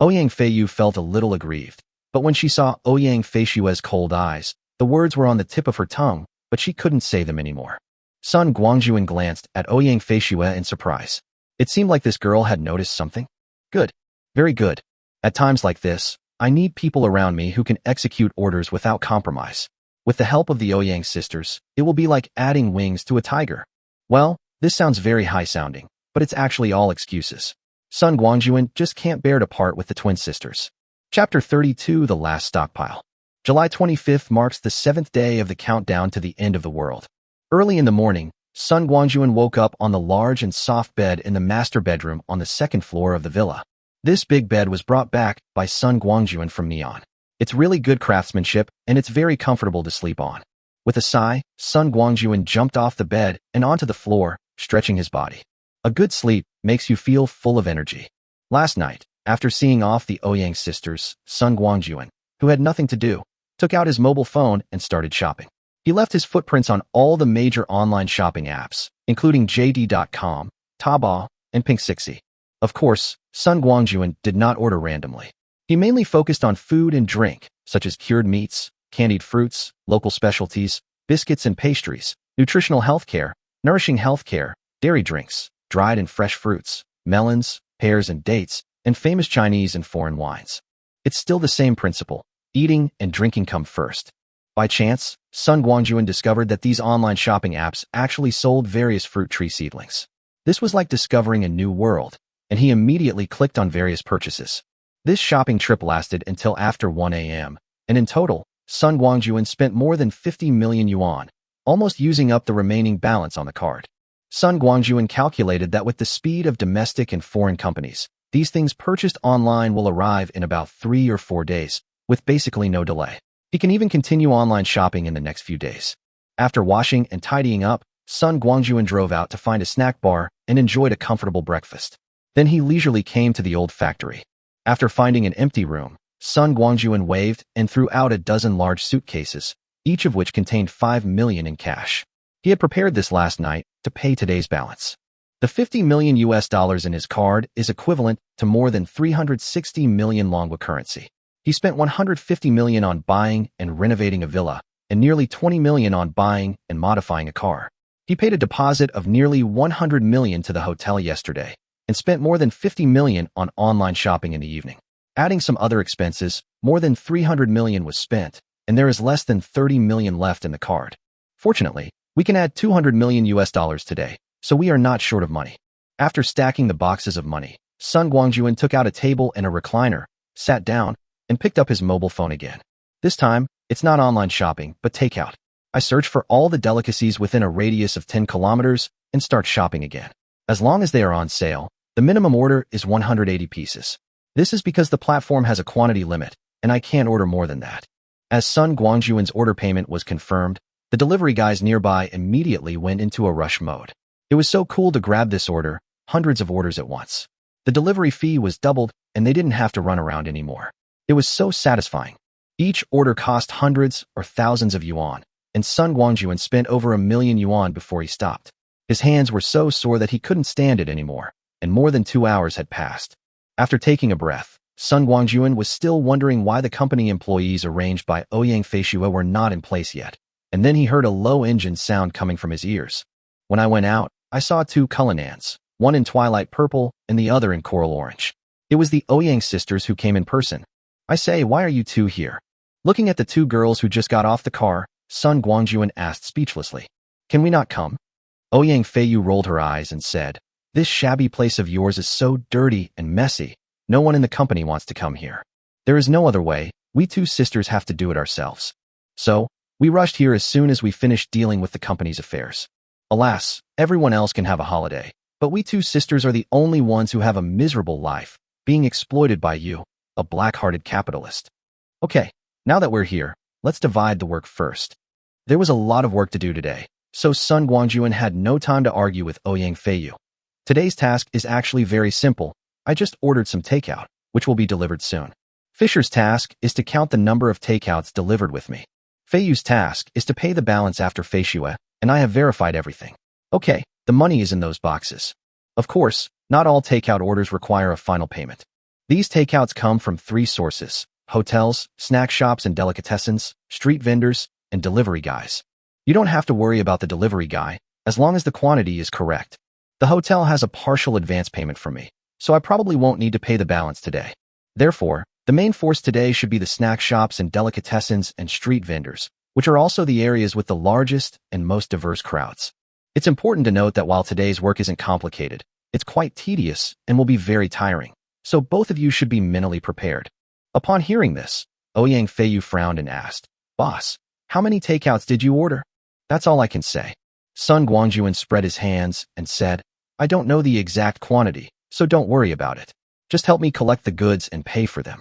Ouyang Feiyu felt a little aggrieved, but when she saw Ouyang Feishue's cold eyes, the words were on the tip of her tongue, but she couldn't say them anymore. Sun Guangjun glanced at Ouyang Feishue in surprise. It seemed like this girl had noticed something. Good. Very good. At times like this, I need people around me who can execute orders without compromise. With the help of the Ouyang sisters, it will be like adding wings to a tiger. Well, this sounds very high-sounding, but it's actually all excuses. Sun Guangjun just can't bear to part with the twin sisters. Chapter 32, The Last Stockpile. July 25th marks the 7th day of the countdown to the end of the world. Early in the morning, Sun Guangjun woke up on the large and soft bed in the master bedroom on the 2nd floor of the villa. This big bed was brought back by Sun Guangjun from Neon. It's really good craftsmanship, and it's very comfortable to sleep on. With a sigh, Sun Guangjun jumped off the bed and onto the floor, stretching his body. A good sleep makes you feel full of energy. Last night, after seeing off the Ouyang sisters, Sun Guangjun, who had nothing to do, took out his mobile phone and started shopping. He left his footprints on all the major online shopping apps, including JD.com, Taobao, and Pink6. Of course, Sun Guangjun did not order randomly. He mainly focused on food and drink, such as cured meats, candied fruits, local specialties, biscuits and pastries, nutritional healthcare, nourishing healthcare, dairy drinks, dried and fresh fruits, melons, pears and dates, and famous Chinese and foreign wines. It's still the same principle. Eating and drinking come first. By chance, Sun Guangjun discovered that these online shopping apps actually sold various fruit tree seedlings. This was like discovering a new world, and he immediately clicked on various purchases. This shopping trip lasted until after 1 a.m., and in total, Sun Guangjun spent more than 50 million yuan, almost using up the remaining balance on the card. Sun Guangjun calculated that with the speed of domestic and foreign companies, these things purchased online will arrive in about 3 or 4 days, with basically no delay. He can even continue online shopping in the next few days. After washing and tidying up, Sun Guangjun drove out to find a snack bar and enjoyed a comfortable breakfast. Then he leisurely came to the old factory. After finding an empty room, Sun Guangjun waved and threw out a dozen large suitcases, each of which contained 5 million in cash. He had prepared this last night to pay today's balance. The 50 million US dollars in his card is equivalent to more than 360 million manhwa currency. He spent 150 million on buying and renovating a villa, and nearly 20 million on buying and modifying a car. He paid a deposit of nearly 100 million to the hotel yesterday, and spent more than 50 million on online shopping in the evening. Adding some other expenses, more than 300 million was spent, and there is less than 30 million left in the card. Fortunately, we can add 200 million US dollars today, so we are not short of money. After stacking the boxes of money, Sun Guangjun took out a table and a recliner, sat down, and picked up his mobile phone again. This time, it's not online shopping, but takeout. I search for all the delicacies within a radius of 10 kilometers and start shopping again. As long as they are on sale, the minimum order is 180 pieces. This is because the platform has a quantity limit, and I can't order more than that. As Sun Guangjun's order payment was confirmed, the delivery guys nearby immediately went into a rush mode. It was so cool to grab this order, hundreds of orders at once. The delivery fee was doubled, and they didn't have to run around anymore. It was so satisfying. Each order cost hundreds or thousands of yuan, and Sun Guangjun spent over 1 million yuan before he stopped. His hands were so sore that he couldn't stand it anymore, and more than 2 hours had passed. After taking a breath, Sun Guangjun was still wondering why the company employees arranged by Ouyang Feishua were not in place yet, and then he heard a low engine sound coming from his ears. When I went out, I saw 2 Culinans, one in twilight purple and the other in coral orange. It was the Ouyang sisters who came in person. I say, why are you 2 here? Looking at the 2 girls who just got off the car, Sun Guangjun asked speechlessly, can we not come? Ouyang Feiyu rolled her eyes and said, this shabby place of yours is so dirty and messy. No one in the company wants to come here. There is no other way. We 2 sisters have to do it ourselves. So, we rushed here as soon as we finished dealing with the company's affairs. Alas, everyone else can have a holiday, but we 2 sisters are the only ones who have a miserable life, being exploited by you, a black-hearted capitalist. Okay, now that we're here, let's divide the work first. There was a lot of work to do today, so Sun Guangjun had no time to argue with Ouyang Feiyu. Today's task is actually very simple. I just ordered some takeout, which will be delivered soon. Fisher's task is to count the number of takeouts delivered with me. Feiyu's task is to pay the balance after Feishua, and I have verified everything. Okay, the money is in those boxes. Of course, not all takeout orders require a final payment. These takeouts come from 3 sources: hotels, snack shops and delicatessens, street vendors, and delivery guys. You don't have to worry about the delivery guy, as long as the quantity is correct. The hotel has a partial advance payment from me, so I probably won't need to pay the balance today. Therefore, the main force today should be the snack shops and delicatessens and street vendors, which are also the areas with the largest and most diverse crowds. It's important to note that while today's work isn't complicated, it's quite tedious and will be very tiring, so both of you should be mentally prepared. Upon hearing this, Ouyang Feiyu frowned and asked, Boss, how many takeouts did you order? That's all I can say. Sun Guangjun spread his hands and said, I don't know the exact quantity, so don't worry about it. Just help me collect the goods and pay for them.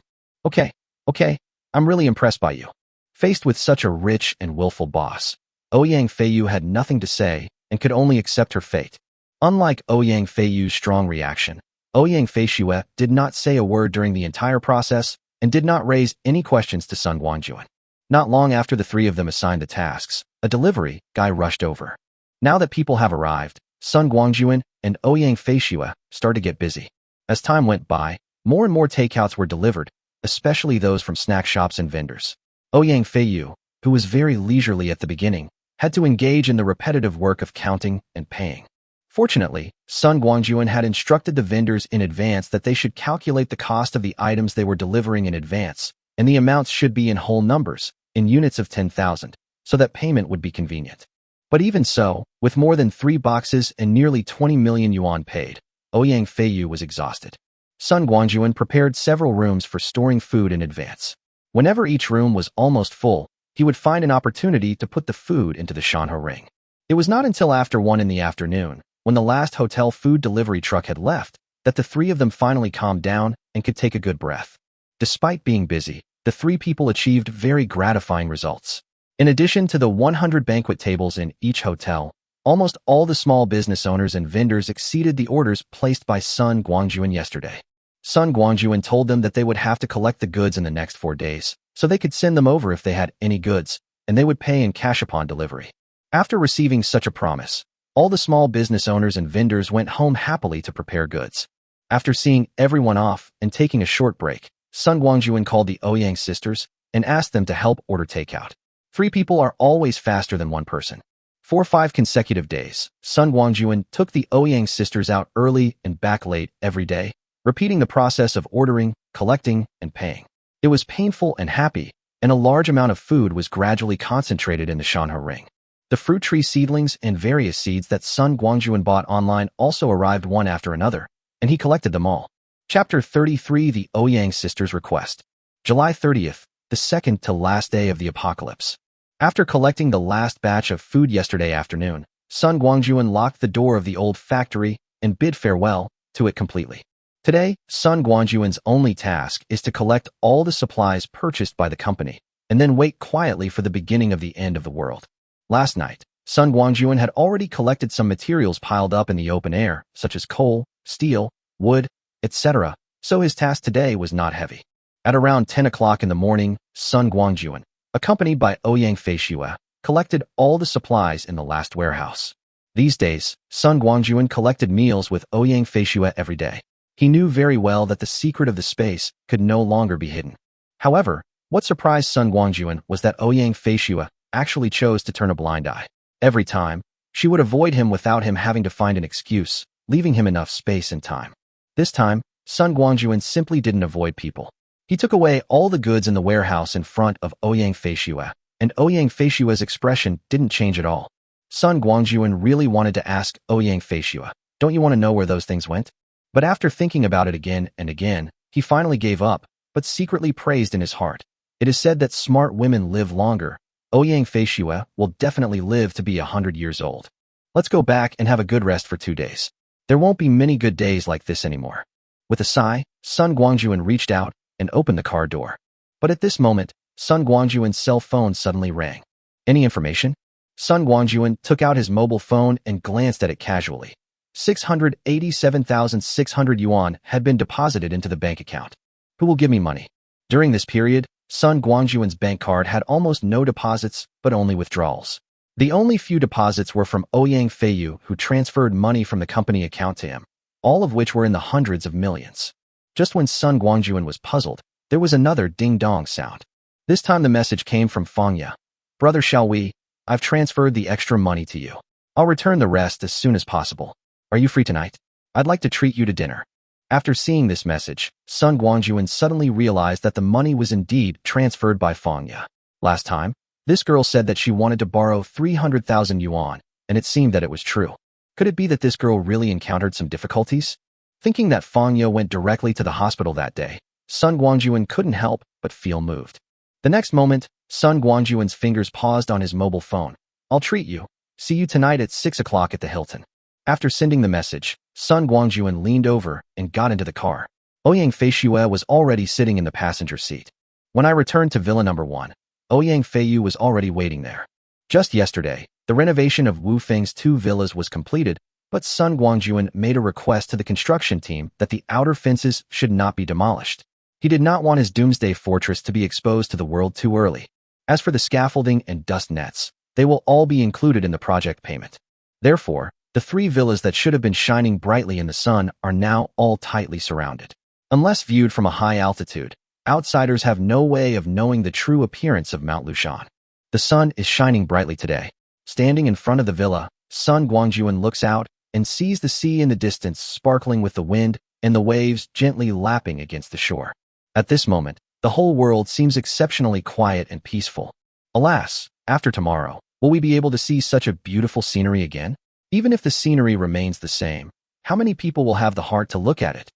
Okay, I'm really impressed by you. Faced with such a rich and willful boss, Ouyang Feiyu had nothing to say and could only accept her fate. Unlike Ouyang Feiyu's strong reaction, Ouyang Feishua did not say a word during the entire process and did not raise any questions to Sun Guangjun. Not long after the 3 of them assigned the tasks, a delivery guy rushed over. Now that people have arrived, Sun Guangjun and Ouyang Feishua started to get busy. As time went by, more and more takeouts were delivered, especially those from snack shops and vendors. Ouyang Feiyu, who was very leisurely at the beginning, had to engage in the repetitive work of counting and paying. Fortunately, Sun Guangjun had instructed the vendors in advance that they should calculate the cost of the items they were delivering in advance, and the amounts should be in whole numbers, in units of 10,000, so that payment would be convenient. But even so, with more than 3 boxes and nearly 20 million yuan paid, Ouyang Feiyu was exhausted. Sun Guangjun prepared several rooms for storing food in advance. Whenever each room was almost full, he would find an opportunity to put the food into the Shanhe ring. It was not until after 1 in the afternoon, when the last hotel food delivery truck had left, that the 3 of them finally calmed down and could take a good breath. Despite being busy, the 3 people achieved very gratifying results. In addition to the 100 banquet tables in each hotel, almost all the small business owners and vendors exceeded the orders placed by Sun Guangjun yesterday. Sun Guangjun told them that they would have to collect the goods in the next 4 days, so they could send them over if they had any goods, and they would pay in cash upon delivery. After receiving such a promise, all the small business owners and vendors went home happily to prepare goods. After seeing everyone off and taking a short break, Sun Guangjun called the Ouyang sisters and asked them to help order takeout. 3 people are always faster than 1 person. For 5 consecutive days, Sun Guangjun took the Ouyang sisters out early and back late every day, repeating the process of ordering, collecting, and paying. It was painful and happy, and a large amount of food was gradually concentrated in the Shanhe ring. The fruit tree seedlings and various seeds that Sun Guangjun bought online also arrived one after another, and he collected them all. Chapter 33: The Ouyang Sisters' Request. July 30th, the second to last day of the apocalypse. After collecting the last batch of food yesterday afternoon, Sun Guangjun locked the door of the old factory and bid farewell to it completely. Today, Sun Guangjun's only task is to collect all the supplies purchased by the company, and then wait quietly for the beginning of the end of the world. Last night, Sun Guangjun had already collected some materials piled up in the open air, such as coal, steel, wood, etc., so his task today was not heavy. At around 10 o'clock in the morning, Sun Guangjun, accompanied by Ouyang Feishue, collected all the supplies in the last warehouse. These days, Sun Guangjun collected meals with Ouyang Feishue every day. He knew very well that the secret of the space could no longer be hidden. However, what surprised Sun Guangjun was that Ouyang Feishue actually chose to turn a blind eye. Every time, she would avoid him without him having to find an excuse, leaving him enough space and time. This time, Sun Guangjun simply didn't avoid people. He took away all the goods in the warehouse in front of Ouyang Feishue, and Ouyang Feishue's expression didn't change at all. Sun Guangjun really wanted to ask Ouyang Feishue, "Don't you want to know where those things went?" But after thinking about it again and again, he finally gave up, but secretly praised in his heart. It is said that smart women live longer. Ouyang Feishue will definitely live to be 100 years old. Let's go back and have a good rest for 2 days. There won't be many good days like this anymore. With a sigh, Sun Guangjun reached out and opened the car door. But at this moment, Sun Guangjun's cell phone suddenly rang. Any information? Sun Guangjun took out his mobile phone and glanced at it casually. 687,600 yuan had been deposited into the bank account. Who will give me money? During this period, Sun Guangjun's bank card had almost no deposits, but only withdrawals. The only few deposits were from Ouyang Feishue, who transferred money from the company account to him, all of which were in the hundreds of millions. Just when Sun Guangjun was puzzled, there was another ding-dong sound. This time the message came from Fangya. "Brother Xiaowei, I've transferred the extra money to you. I'll return the rest as soon as possible. Are you free tonight? I'd like to treat you to dinner." After seeing this message, Sun Guangjun suddenly realized that the money was indeed transferred by Fangya. Last time, this girl said that she wanted to borrow 300,000 yuan, and it seemed that it was true. Could it be that this girl really encountered some difficulties? Thinking that Fangya went directly to the hospital that day, Sun Guangjun couldn't help but feel moved. The next moment, Sun Guangjun's fingers paused on his mobile phone. "I'll treat you. See you tonight at 6 o'clock at the Hilton." After sending the message, Sun Guangjun leaned over and got into the car. Ouyang Feishue was already sitting in the passenger seat. When I returned to Villa Number 1, Ouyang Feishue was already waiting there. Just yesterday, the renovation of Wu Feng's 2 villas was completed, but Sun Guangjun made a request to the construction team that the outer fences should not be demolished. He did not want his Doomsday fortress to be exposed to the world too early. As for the scaffolding and dust nets, they will all be included in the project payment. Therefore, the 3 villas that should have been shining brightly in the sun are now all tightly surrounded. Unless viewed from a high altitude, outsiders have no way of knowing the true appearance of Mount Lushan. The sun is shining brightly today. Standing in front of the villa, Sun Guangjun looks out and sees the sea in the distance sparkling with the wind and the waves gently lapping against the shore. At this moment, the whole world seems exceptionally quiet and peaceful. Alas, after tomorrow, will we be able to see such a beautiful scenery again? Even if the scenery remains the same, how many people will have the heart to look at it?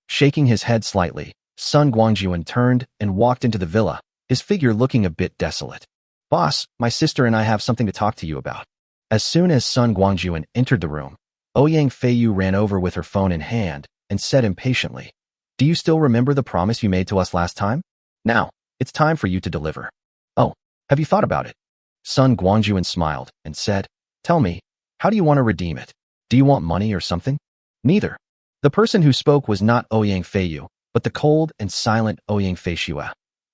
Shaking his head slightly, Sun Guangjun turned and walked into the villa, his figure looking a bit desolate. "Boss, my sister and I have something to talk to you about." As soon as Sun Guangjun entered the room, Ouyang Feishue ran over with her phone in hand and said impatiently, "Do you still remember the promise you made to us last time? Now, it's time for you to deliver." "Oh, have you thought about it?" Sun Guangjun smiled and said, "Tell me, how do you want to redeem it? Do you want money or something?" "Neither." The person who spoke was not Ouyang Feishue, but the cold and silent Ouyang Feishue.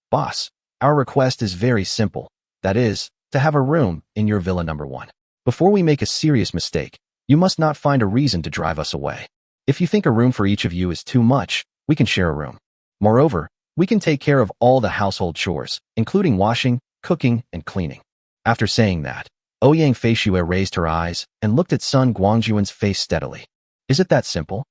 "Boss, our request is very simple. That is, to have a room in your Villa Number 1. Before we make a serious mistake, you must not find a reason to drive us away. If you think a room for each of you is too much, we can share a room. Moreover, we can take care of all the household chores, including washing, cooking, and cleaning. After saying that, Ouyang Feishue raised her eyes and looked at Sun Guangjun's face steadily. Is it that simple?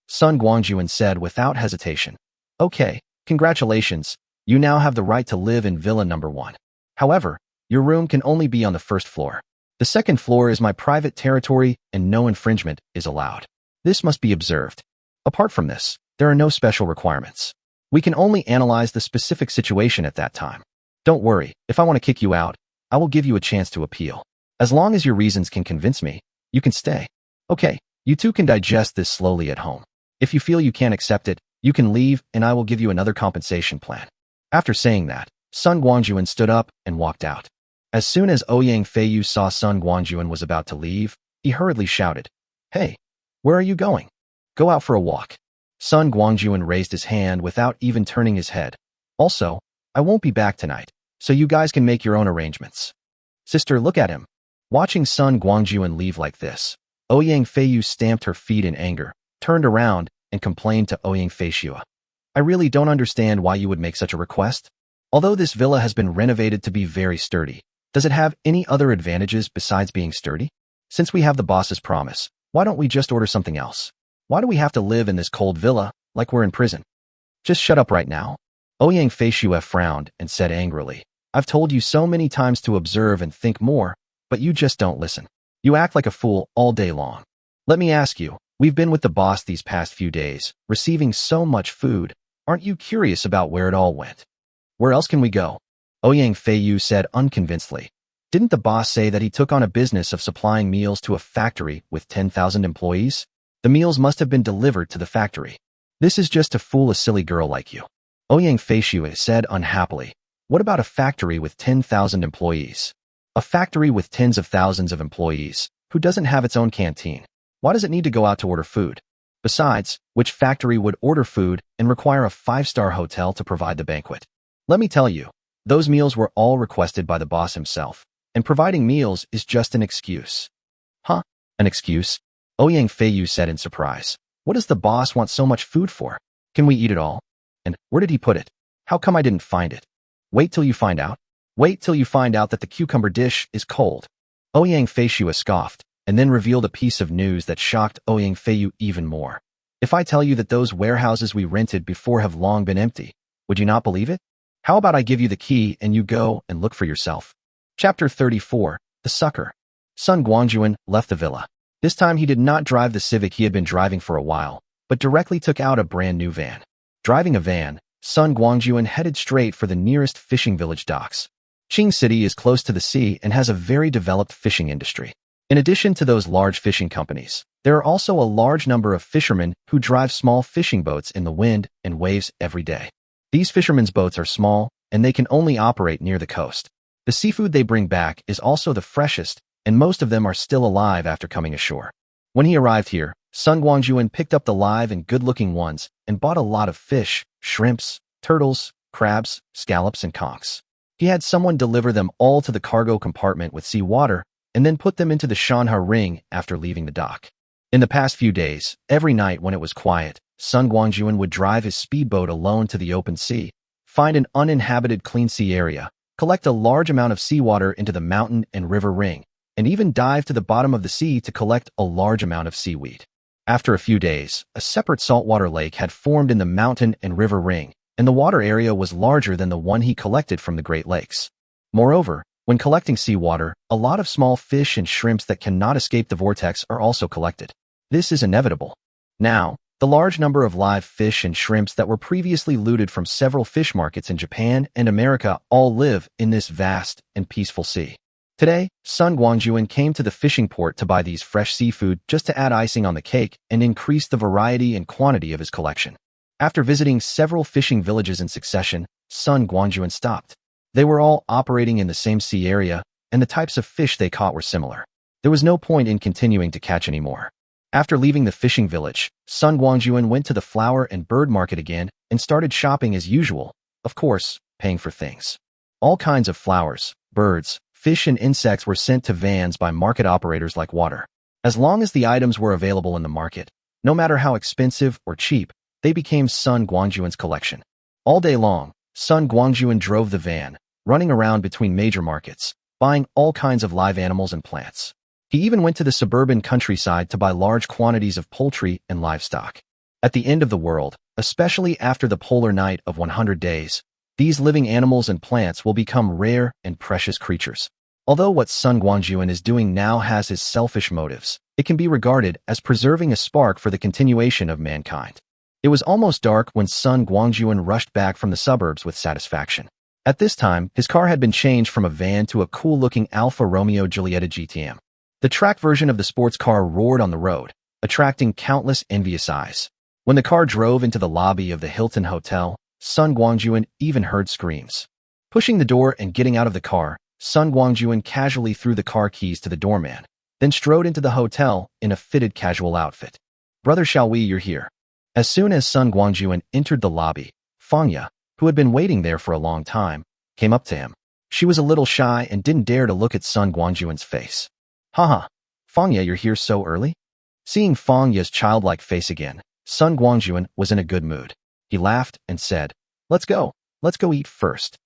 Sun Guangjun said without hesitation. Okay, congratulations, you now have the right to live in Villa Number 1. However, your room can only be on the first floor. The second floor is my private territory and no infringement is allowed. This must be observed. Apart from this, there are no special requirements. We can only analyze the specific situation at that time. Don't worry, if I want to kick you out, I will give you a chance to appeal. As long as your reasons can convince me, you can stay. Okay, you two can digest this slowly at home. If you feel you can't accept it, you can leave and I will give you another compensation plan. After saying that, Sun Guangjun stood up and walked out. As soon as Ouyang Feiyu saw Sun Guangjun was about to leave, he hurriedly shouted, "Hey, where are you going? Go out for a walk." Sun Guangjun raised his hand without even turning his head. Also, I won't be back tonight, so you guys can make your own arrangements. Sister, look at him. Watching Sun Guangjun leave like this, Ouyang Feiyu stamped her feet in anger, turned around, and complained to Ouyang Feishue. I really don't understand why you would make such a request. Although this villa has been renovated to be very sturdy, does it have any other advantages besides being sturdy? Since we have the boss's promise, why don't we just order something else? Why do we have to live in this cold villa like we're in prison? Just shut up right now. Ouyang Feishue frowned and said angrily, I've told you so many times to observe and think more, but you just don't listen. You act like a fool all day long. Let me ask you, we've been with the boss these past few days, receiving so much food. Aren't you curious about where it all went? Where else can we go? Ouyang Feiyu said unconvincedly. Didn't the boss say that he took on a business of supplying meals to a factory with 10,000 employees? The meals must have been delivered to the factory. This is just to fool a silly girl like you. Ouyang Feishue said unhappily. What about a factory with 10,000 employees? A factory with tens of thousands of employees, who doesn't have its own canteen. Why does it need to go out to order food? Besides, which factory would order food and require a 5-star hotel to provide the banquet? Let me tell you, those meals were all requested by the boss himself, and providing meals is just an excuse. Huh? An excuse? Ouyang Feiyu said in surprise. What does the boss want so much food for? Can we eat it all? And where did he put it? How come I didn't find it? Wait till you find out. Wait till you find out that the cucumber dish is cold. Ouyang Feishue scoffed, and then revealed a piece of news that shocked Ouyang Feiyu even more. If I tell you that those warehouses we rented before have long been empty, would you not believe it? How about I give you the key and you go and look for yourself? Chapter 34, The Sucker. Sun Guangjun left the villa. This time he did not drive the Civic he had been driving for a while, but directly took out a brand new van. Driving a van, Sun Guangjun headed straight for the nearest fishing village docks. Qing City is close to the sea and has a very developed fishing industry. In addition to those large fishing companies, there are also a large number of fishermen who drive small fishing boats in the wind and waves every day. These fishermen's boats are small, and they can only operate near the coast. The seafood they bring back is also the freshest, and most of them are still alive after coming ashore. When he arrived here, Sun Guangjun picked up the live and good-looking ones and bought a lot of fish, shrimps, turtles, crabs, scallops, and conchs. He had someone deliver them all to the cargo compartment with seawater and then put them into the Shanha ring after leaving the dock. In the past few days, every night when it was quiet, Sun Guangjun would drive his speedboat alone to the open sea, find an uninhabited clean sea area, collect a large amount of seawater into the mountain and river ring, and even dive to the bottom of the sea to collect a large amount of seaweed. After a few days, a separate saltwater lake had formed in the mountain and river ring, and the water area was larger than the one he collected from the Great Lakes. Moreover, when collecting seawater, a lot of small fish and shrimps that cannot escape the vortex are also collected. This is inevitable. Now, the large number of live fish and shrimps that were previously looted from several fish markets in Japan and America all live in this vast and peaceful sea. Today, Sun Guangjun came to the fishing port to buy these fresh seafood just to add icing on the cake and increase the variety and quantity of his collection. After visiting several fishing villages in succession, Sun Guangjun stopped. They were all operating in the same sea area, and the types of fish they caught were similar. There was no point in continuing to catch any more. After leaving the fishing village, Sun Guangjun went to the flower and bird market again and started shopping as usual, of course, paying for things. All kinds of flowers, birds, Fish and insects were sent to vans by market operators like water. As long as the items were available in the market, no matter how expensive or cheap, they became Sun Guangjun's collection. All day long, Sun Guangjun drove the van, running around between major markets, buying all kinds of live animals and plants. He even went to the suburban countryside to buy large quantities of poultry and livestock. At the end of the world, especially after the polar night of 100 days, these living animals and plants will become rare and precious creatures. Although what Sun Guangjun is doing now has his selfish motives, it can be regarded as preserving a spark for the continuation of mankind. It was almost dark when Sun Guangjun rushed back from the suburbs with satisfaction. At this time, his car had been changed from a van to a cool-looking Alfa Romeo Giulietta GTM. The track version of the sports car roared on the road, attracting countless envious eyes. When the car drove into the lobby of the Hilton Hotel, Sun Guangjun even heard screams. Pushing the door and getting out of the car, Sun Guangjun casually threw the car keys to the doorman, then strode into the hotel in a fitted casual outfit. "Brother, shall we? You're here." As soon as Sun Guangjun entered the lobby, Fangya, who had been waiting there for a long time, came up to him. She was a little shy and didn't dare to look at Sun Guangjun's face. "Haha, Fangya, you're here so early?" Seeing Fangya's childlike face again, Sun Guangjun was in a good mood. He laughed and said, Let's go eat first."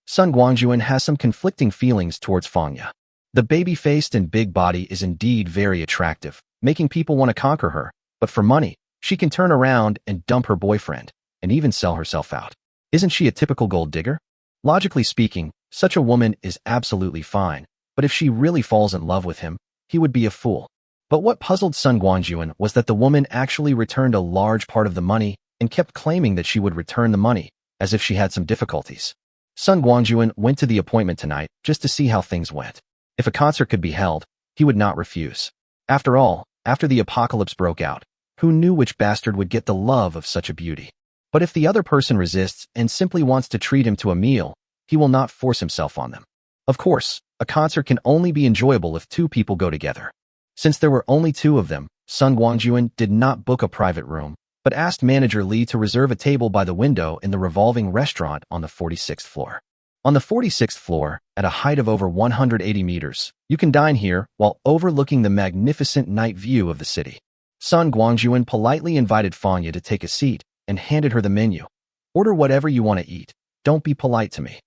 Sun Guangjun has some conflicting feelings towards Fangya. The baby-faced and big body is indeed very attractive, making people want to conquer her, but for money, she can turn around and dump her boyfriend, and even sell herself out. Isn't she a typical gold digger? Logically speaking, such a woman is absolutely fine, but if she really falls in love with him, he would be a fool. But what puzzled Sun Guangjun was that the woman actually returned a large part of the money and kept claiming that she would return the money, as if she had some difficulties. Sun Guangjun went to the appointment tonight just to see how things went. If a concert could be held, he would not refuse. After all, after the apocalypse broke out, who knew which bastard would get the love of such a beauty? But if the other person resists and simply wants to treat him to a meal, he will not force himself on them. Of course, a concert can only be enjoyable if two people go together. Since there were only two of them, Sun Guangjun did not book a private room, but asked manager Lee to reserve a table by the window in the revolving restaurant on the 46th floor. On the 46th floor, at a height of over 180 meters, you can dine here while overlooking the magnificent night view of the city. Sun Guangjun politely invited Fangya to take a seat and handed her the menu. "Order whatever you want to eat. Don't be polite to me."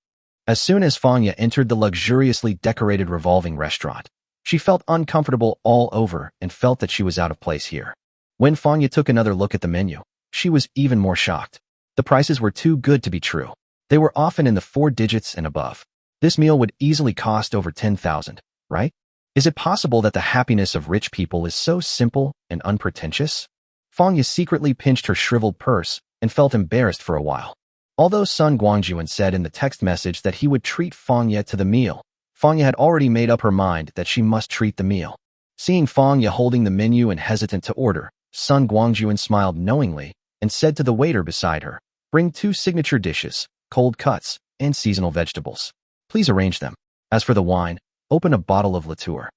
As soon as Fangya entered the luxuriously decorated revolving restaurant, she felt uncomfortable all over and felt that she was out of place here. When Fangya took another look at the menu, she was even more shocked. The prices were too good to be true. They were often in the 4 digits and above. This meal would easily cost over 10,000, right? Is it possible that the happiness of rich people is so simple and unpretentious? Fangya secretly pinched her shriveled purse and felt embarrassed for a while. Although Sun Guangjun said in the text message that he would treat Fangya to the meal, Fangya had already made up her mind that she must treat the meal. Seeing Fangya holding the menu and hesitant to order, Sun Guangjun smiled knowingly and said to the waiter beside her, "Bring 2 signature dishes, cold cuts, and seasonal vegetables. Please arrange them. As for the wine, open a bottle of liqueur."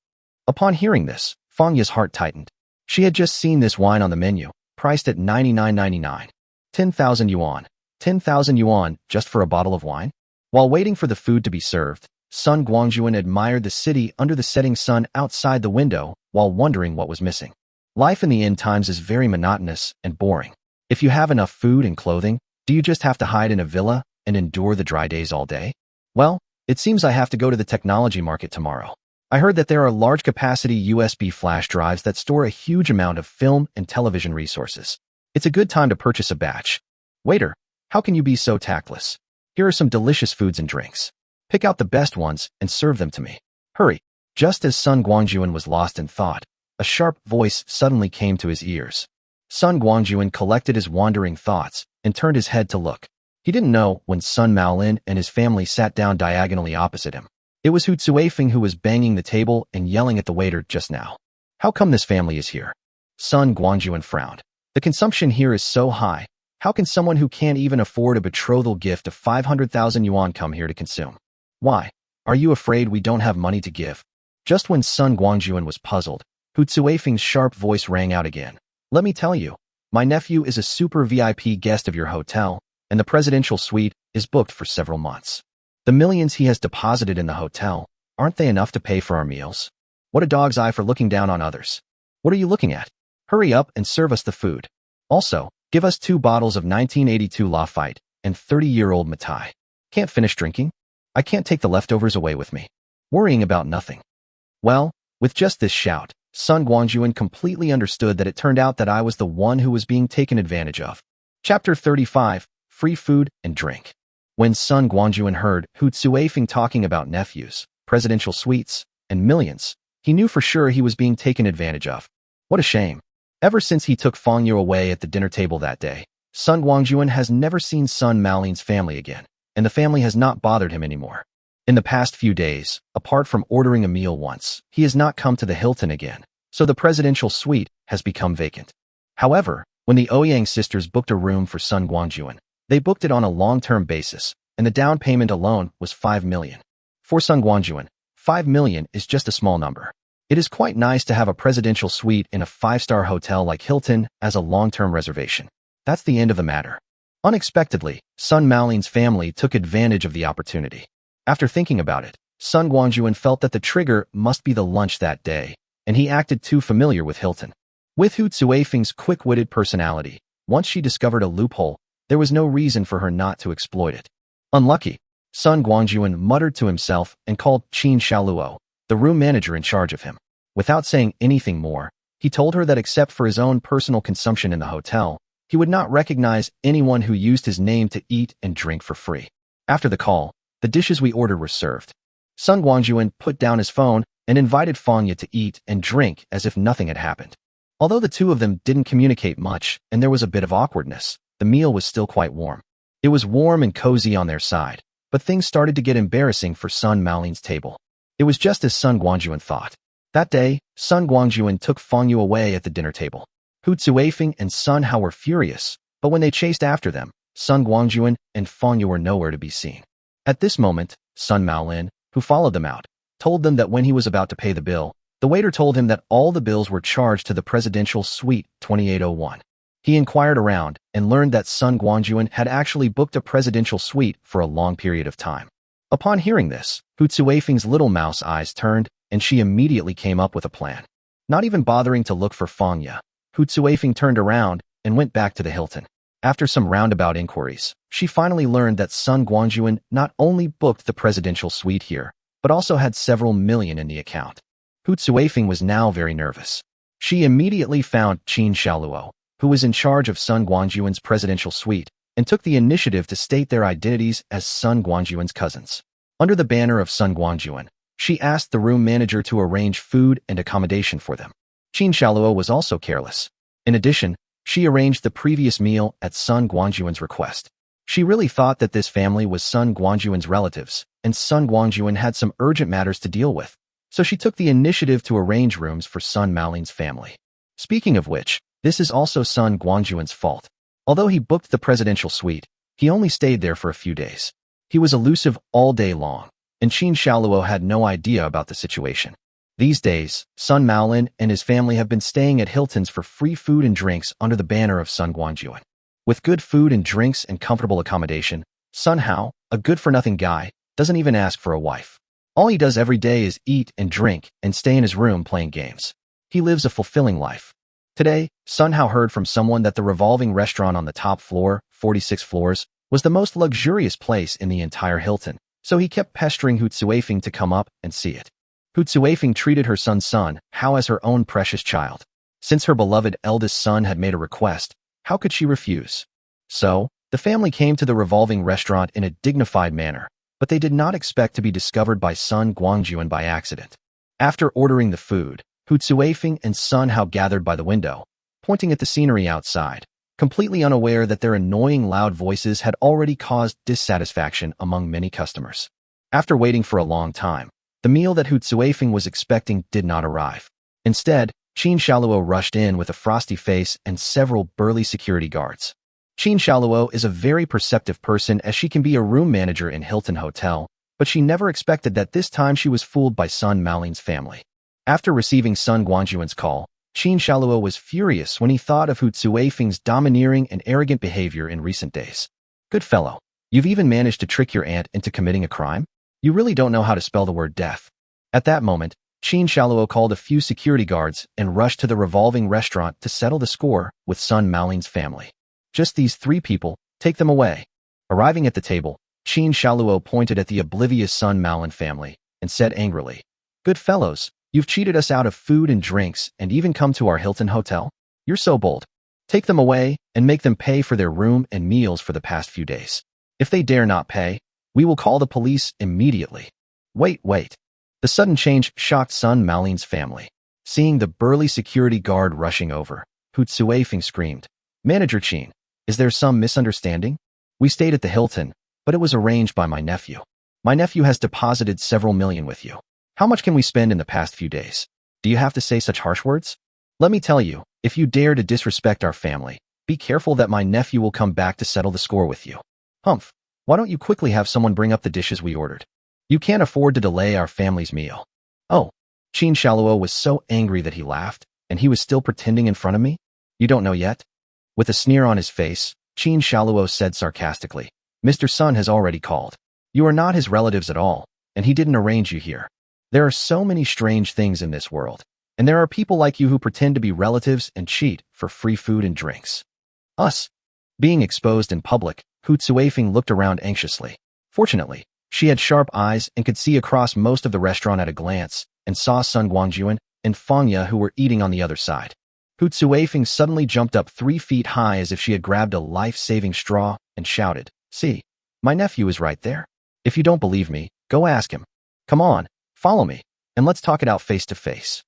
Upon hearing this, Fangya's heart tightened. She had just seen this wine on the menu, priced at 99.99. 10,000 yuan. 10,000 yuan just for a bottle of wine? While waiting for the food to be served, Sun Guangjun admired the city under the setting sun outside the window while wondering what was missing. Life in the end times is very monotonous and boring. If you have enough food and clothing, do you just have to hide in a villa and endure the dry days all day? Well, it seems I have to go to the technology market tomorrow. I heard that there are large-capacity USB flash drives that store a huge amount of film and television resources. It's a good time to purchase a batch. Waiter, how can you be so tactless? Here are some delicious foods and drinks. Pick out the best ones and serve them to me. Hurry. Just as Sun Guangjun was lost in thought, a sharp voice suddenly came to his ears. Sun Guangjun collected his wandering thoughts and turned his head to look. He didn't know when Sun Maolin and his family sat down diagonally opposite him. It was Hu Tsuifeng who was banging the table and yelling at the waiter just now. How come this family is here? Sun Guangjun frowned. The consumption here is so high. How can someone who can't even afford a betrothal gift of 500,000 yuan come here to consume? Why? Are you afraid we don't have money to give? Just when Sun Guangjun was puzzled, Hu Tsuifeng's sharp voice rang out again. Let me tell you, my nephew is a super VIP guest of your hotel, and the presidential suite is booked for several months. The millions he has deposited in the hotel Aren't they enough to pay for our meals? What a dog's eye for looking down on others. What are you looking at? Hurry up and serve us the food. Also, give us 2 bottles of 1982 Lafite and 30-year-old Matai. Can't finish drinking? I can't take the leftovers away with me. Worrying about nothing. Well, with just this shout, Sun Guangjun completely understood that it turned out that I was the one who was being taken advantage of. Chapter 35, Free Food and Drink. When Sun Guangjun heard Hu Tsuifeng talking about nephews, presidential suites, and millions, he knew for sure he was being taken advantage of. What a shame. Ever since he took Fang Yu away at the dinner table that day, Sun Guangjun has never seen Sun Malin's family again, and the family has not bothered him anymore. In the past few days, apart from ordering a meal once, he has not come to the Hilton again, so the presidential suite has become vacant. However, when the Ouyang sisters booked a room for Sun Guangjun, they booked it on a long-term basis, and the down payment alone was 5 million. For Sun Guangjun, 5 million is just a small number. It is quite nice to have a presidential suite in a 5-star hotel like Hilton as a long-term reservation. That's the end of the matter. Unexpectedly, Sun Malin's family took advantage of the opportunity. After thinking about it, Sun Guangjun felt that the trigger must be the lunch that day, and he acted too familiar with Hilton. With Hu Tsuifeng's quick-witted personality, once she discovered a loophole, there was no reason for her not to exploit it. Unlucky, Sun Guangjun muttered to himself and called Qin Xiaoluo, the room manager in charge of him. Without saying anything more, he told her that except for his own personal consumption in the hotel, he would not recognize anyone who used his name to eat and drink for free. After the call, the dishes we ordered were served. Sun Guangjun put down his phone and invited Fang Yu to eat and drink as if nothing had happened. Although the two of them didn't communicate much and there was a bit of awkwardness, the meal was still quite warm. It was warm and cozy on their side, but things started to get embarrassing for Sun Malin's table. It was just as Sun Guangjun thought. That day, Sun Guangjun took Fang Yu away at the dinner table. Hu Tsuifeng and Sun Hao were furious, but when they chased after them, Sun Guangjun and Fang Yu were nowhere to be seen. At this moment, Sun Maolin, who followed them out, told them that when he was about to pay the bill, the waiter told him that all the bills were charged to the presidential suite 2801. He inquired around and learned that Sun Guangjun had actually booked a presidential suite for a long period of time. Upon hearing this, Hu Tsuifeng's little mouse eyes turned, and she immediately came up with a plan. Not even bothering to look for Fang Yu, Hu Tsuifeng turned around and went back to the Hilton. After some roundabout inquiries, she finally learned that Sun Guangjun not only booked the presidential suite here, but also had several million in the account. Hu Tsuifeng was now very nervous. She immediately found Qin Xiaoluo, who was in charge of Sun Guangjun's presidential suite, and took the initiative to state their identities as Sun Guangjun's cousins. Under the banner of Sun Guangjun, she asked the room manager to arrange food and accommodation for them. Qin Xiaoluo was also careless. In addition, she arranged the previous meal at Sun Guangjun's request. She really thought that this family was Sun Guangjun's relatives, and Sun Guangjun had some urgent matters to deal with, so she took the initiative to arrange rooms for Sun Malin's family. Speaking of which, this is also Sun Guangjun's fault. Although he booked the presidential suite, he only stayed there for a few days. He was elusive all day long, and Qin Xiaoluo had no idea about the situation. These days, Sun Maolin and his family have been staying at Hilton's for free food and drinks under the banner of Sun Guangjun. With good food and drinks and comfortable accommodation, Sun Hao, a good-for-nothing guy, doesn't even ask for a wife. All he does every day is eat and drink and stay in his room playing games. He lives a fulfilling life. Today, Sun Hao heard from someone that the revolving restaurant on the top floor, 46 floors, was the most luxurious place in the entire Hilton, so he kept pestering Hu Tsuifeng to come up and see it. Hu Tsuifeng treated her son Sun Hao as her own precious child. Since her beloved eldest son had made a request, how could she refuse? So, the family came to the revolving restaurant in a dignified manner, but they did not expect to be discovered by Sun Guangjun by accident. After ordering the food, Hu Tsuifeng and Sun Hao gathered by the window, pointing at the scenery outside, completely unaware that their annoying loud voices had already caused dissatisfaction among many customers. After waiting for a long time, the meal that Hu Tsuifeng was expecting did not arrive. Instead, Qin Xiaoluo rushed in with a frosty face and several burly security guards. Qin Xiaoluo is a very perceptive person as she can be a room manager in Hilton Hotel, but she never expected that this time she was fooled by Sun Malin's family. After receiving Sun Guangjun's call, Qin Xiaoluo was furious when he thought of Hu Tsuifeng's domineering and arrogant behavior in recent days. Good fellow, you've even managed to trick your aunt into committing a crime? You really don't know how to spell the word death. At that moment, Qin Shaluo called a few security guards and rushed to the revolving restaurant to settle the score with Sun Maolin's family. Just these 3 people, take them away. Arriving at the table, Qin Shaluo pointed at the oblivious Sun Maolin family and said angrily, "Good fellows, you've cheated us out of food and drinks and even come to our Hilton hotel? You're so bold. Take them away and make them pay for their room and meals for the past few days. If they dare not pay, we will call the police immediately." Wait. The sudden change shocked Sun Maolin's family. Seeing the burly security guard rushing over, Hu Tsuifeng screamed, "Manager Qin, is there some misunderstanding? We stayed at the Hilton, but it was arranged by my nephew. My nephew has deposited several million with you. How much can we spend in the past few days? Do you have to say such harsh words? Let me tell you, if you dare to disrespect our family, be careful that my nephew will come back to settle the score with you. Humph, why don't you quickly have someone bring up the dishes we ordered? You can't afford to delay our family's meal." "Oh." Qin Shaluo was so angry that he laughed, and he was still pretending in front of me? "You don't know yet?" With a sneer on his face, Qin Shaluo said sarcastically, "Mr. Sun has already called. You are not his relatives at all, and he didn't arrange you here. There are so many strange things in this world, and there are people like you who pretend to be relatives and cheat for free food and drinks. Us." Being exposed in public, Hu Tsuifeng looked around anxiously. Fortunately, she had sharp eyes and could see across most of the restaurant at a glance, and saw Sun Guangjun and Fangya who were eating on the other side. Hu Tsuifeng suddenly jumped up 3 feet high as if she had grabbed a life-saving straw and shouted, "See, my nephew is right there. If you don't believe me, go ask him. Come on, follow me, and let's talk it out face to face."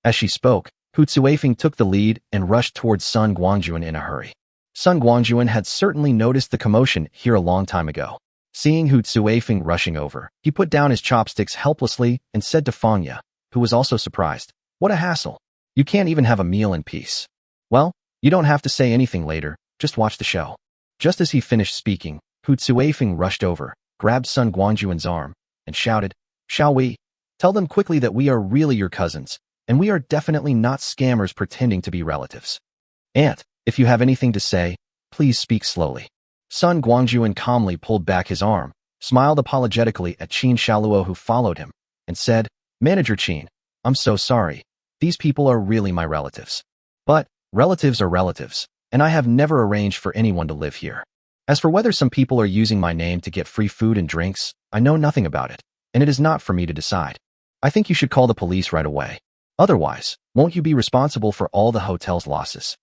As she spoke, Hu Tsuifeng took the lead and rushed towards Sun Guangjun in a hurry. Sun Guangjun had certainly noticed the commotion here a long time ago. Seeing Hu Tsuifeng rushing over, he put down his chopsticks helplessly and said to Fangya, who was also surprised, "What a hassle. You can't even have a meal in peace." "Well, you don't have to say anything later, just watch the show." Just as he finished speaking, Hu Tsuifeng rushed over, grabbed Sun Guangjun's arm, and shouted, "Shall we? Tell them quickly that we are really your cousins, and we are definitely not scammers pretending to be relatives. Aunt, if you have anything to say, please speak slowly." Sun Guangjun calmly pulled back his arm, smiled apologetically at Qin Shaluo who followed him, and said, "Manager Qin, I'm so sorry. These people are really my relatives. But relatives are relatives, and I have never arranged for anyone to live here. As for whether some people are using my name to get free food and drinks, I know nothing about it, and it is not for me to decide. I think you should call the police right away. Otherwise, won't you be responsible for all the hotel's losses?"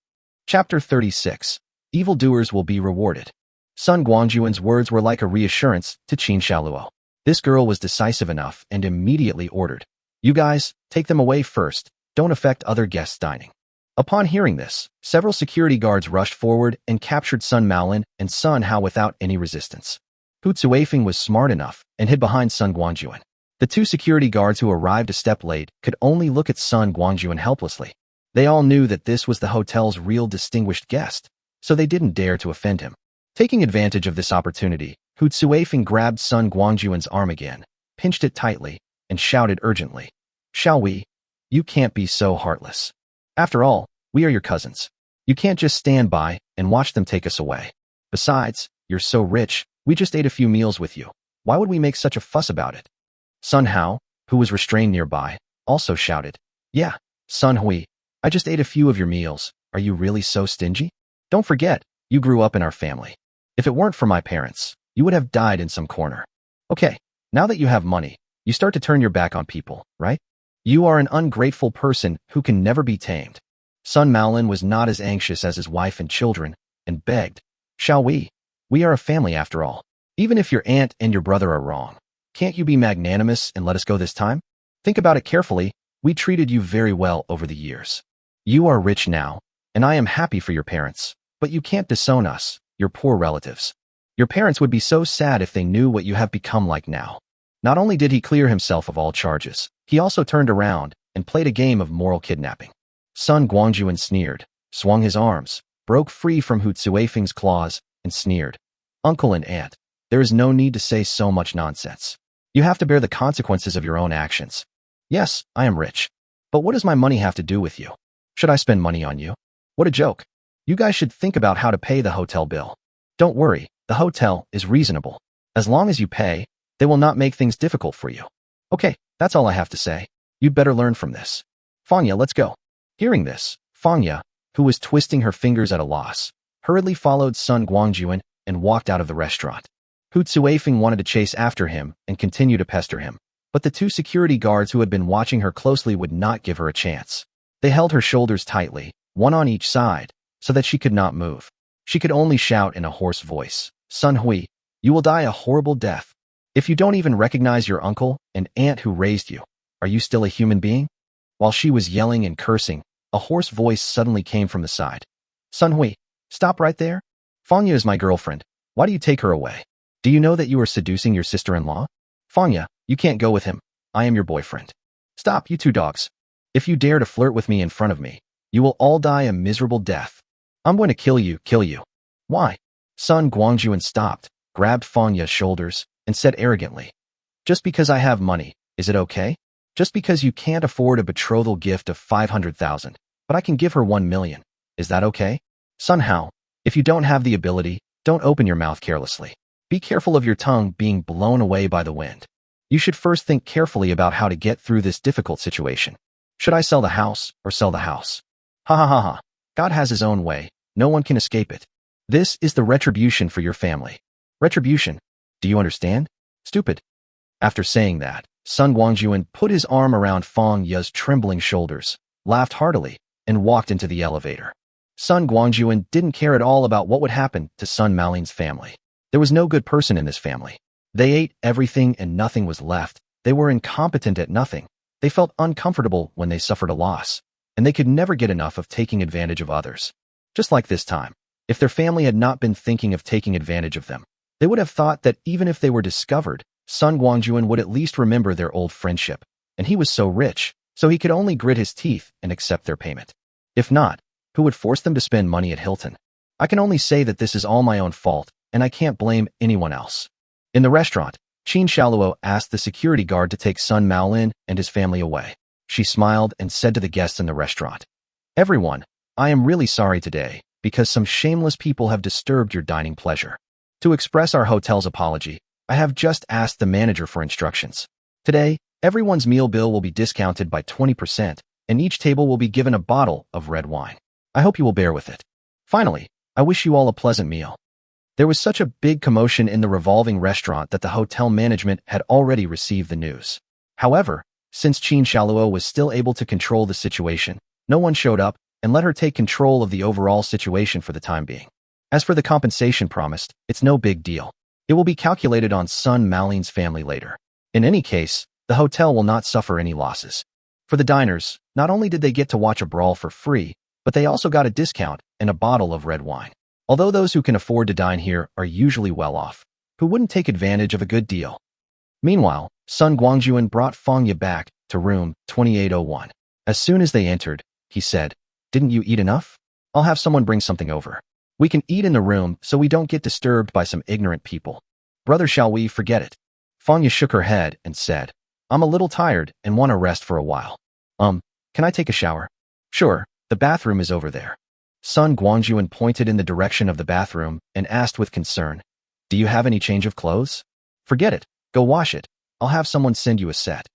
Chapter 36. Evildoers will be rewarded. Sun Guangjun's words were like a reassurance to Qin Shaluo. This girl was decisive enough and immediately ordered, "You guys, take them away first. Don't affect other guests dining." Upon hearing this, several security guards rushed forward and captured Sun Maolin and Sun Hao without any resistance. Hu Tsuifeng was smart enough and hid behind Sun Guangjun. The 2 security guards who arrived a step late could only look at Sun Guangjun helplessly. They all knew that this was the hotel's real distinguished guest, so they didn't dare to offend him. Taking advantage of this opportunity, Hu Tsuifeng grabbed Sun Guangjun's arm again, pinched it tightly, and shouted urgently, "Shall we? You can't be so heartless. After all, we are your cousins. You can't just stand by and watch them take us away. Besides, you're so rich, we just ate a few meals with you. Why would we make such a fuss about it?" Sun Hao, who was restrained nearby, also shouted, "Yeah, Sun Hui, I just ate a few of your meals. Are you really so stingy? Don't forget, you grew up in our family. If it weren't for my parents, you would have died in some corner. Okay, now that you have money, you start to turn your back on people, right? You are an ungrateful person who can never be tamed." Sun Maolin was not as anxious as his wife and children, and begged, "Shall we? We are a family after all. Even if your aunt and your brother are wrong, can't you be magnanimous and let us go this time? Think about it carefully. We treated you very well over the years. You are rich now, and I am happy for your parents, but you can't disown us, your poor relatives. Your parents would be so sad if they knew what you have become like now." Not only did he clear himself of all charges, he also turned around and played a game of moral kidnapping. Sun Guangjun sneered, swung his arms, broke free from Hu Tsuifeng's claws, and sneered, "Uncle and aunt, there is no need to say so much nonsense. You have to bear the consequences of your own actions. Yes, I am rich. But what does my money have to do with you? Should I spend money on you? What a joke. You guys should think about how to pay the hotel bill. Don't worry, the hotel is reasonable. As long as you pay, they will not make things difficult for you. Okay, that's all I have to say. You'd better learn from this. Fanya, let's go. Hearing this, Fanya, who was twisting her fingers at a loss, hurriedly followed Sun Guangjun and walked out of the restaurant. Hu Tsuifeng wanted to chase after him and continue to pester him, but the two security guards who had been watching her closely would not give her a chance. They held her shoulders tightly, one on each side, so that she could not move. She could only shout in a hoarse voice, "Sun Hui, you will die a horrible death. If you don't even recognize your uncle and aunt who raised you, are you still a human being?" While she was yelling and cursing, a hoarse voice suddenly came from the side. "Sun Hui, stop right there. Fanya is my girlfriend. Why do you take her away? Do you know that you are seducing your sister-in-law? Fanya, you can't go with him. I am your boyfriend. Stop, you two dogs. If you dare to flirt with me in front of me, you will all die a miserable death. I'm going to kill you, kill you." "Why?" Sun Guangjun stopped, grabbed Fanya's shoulders, and said arrogantly, "Just because I have money, is it okay? Just because you can't afford a betrothal gift of 500,000, but I can give her 1 million. Is that okay? Sun Hao, if you don't have the ability, don't open your mouth carelessly. Be careful of your tongue being blown away by the wind. You should first think carefully about how to get through this difficult situation. Should I sell the house or sell the house? Ha ha ha ha. God has his own way. No one can escape it. This is the retribution for your family. Retribution. Do you understand? Stupid." After saying that, Sun Guangjun put his arm around Fang Ye's trembling shoulders, laughed heartily, and walked into the elevator. Sun Guangjun didn't care at all about what would happen to Sun Malin's family. There was no good person in this family. They ate everything and nothing was left. They were incompetent at nothing. They felt uncomfortable when they suffered a loss, and they could never get enough of taking advantage of others. Just like this time, if their family had not been thinking of taking advantage of them, they would have thought that even if they were discovered, Sun Guangjun would at least remember their old friendship, and he was so rich, so he could only grit his teeth and accept their payment. If not, who would force them to spend money at Hilton? I can only say that this is all my own fault, and I can't blame anyone else. In the restaurant, Qin Shaoluo asked the security guard to take Sun Maolin and his family away. She smiled and said to the guests in the restaurant, "Everyone, I am really sorry today, because some shameless people have disturbed your dining pleasure. To express our hotel's apology, I have just asked the manager for instructions. Today, everyone's meal bill will be discounted by 20%, and each table will be given a bottle of red wine. I hope you will bear with it. Finally, I wish you all a pleasant meal." There was such a big commotion in the revolving restaurant that the hotel management had already received the news. However, since Qin Shaoluo was still able to control the situation, no one showed up and let her take control of the overall situation for the time being. As for the compensation promised, it's no big deal. It will be calculated on Sun Malin's family later. In any case, the hotel will not suffer any losses. For the diners, not only did they get to watch a brawl for free, but they also got a discount and a bottle of red wine. Although those who can afford to dine here are usually well off, who wouldn't take advantage of a good deal? Meanwhile, Sun Guangjun brought Fangya back to room 2801. As soon as they entered, he said, "Didn't you eat enough? I'll have someone bring something over. We can eat in the room so we don't get disturbed by some ignorant people. Brother, shall we forget it?" Fangya shook her head and said, "I'm a little tired and want to rest for a while. Can I take a shower?" "Sure, the bathroom is over there." Sun Guangjun pointed in the direction of the bathroom and asked with concern, "Do you have any change of clothes?" "Forget it. Go wash it. I'll have someone send you a set."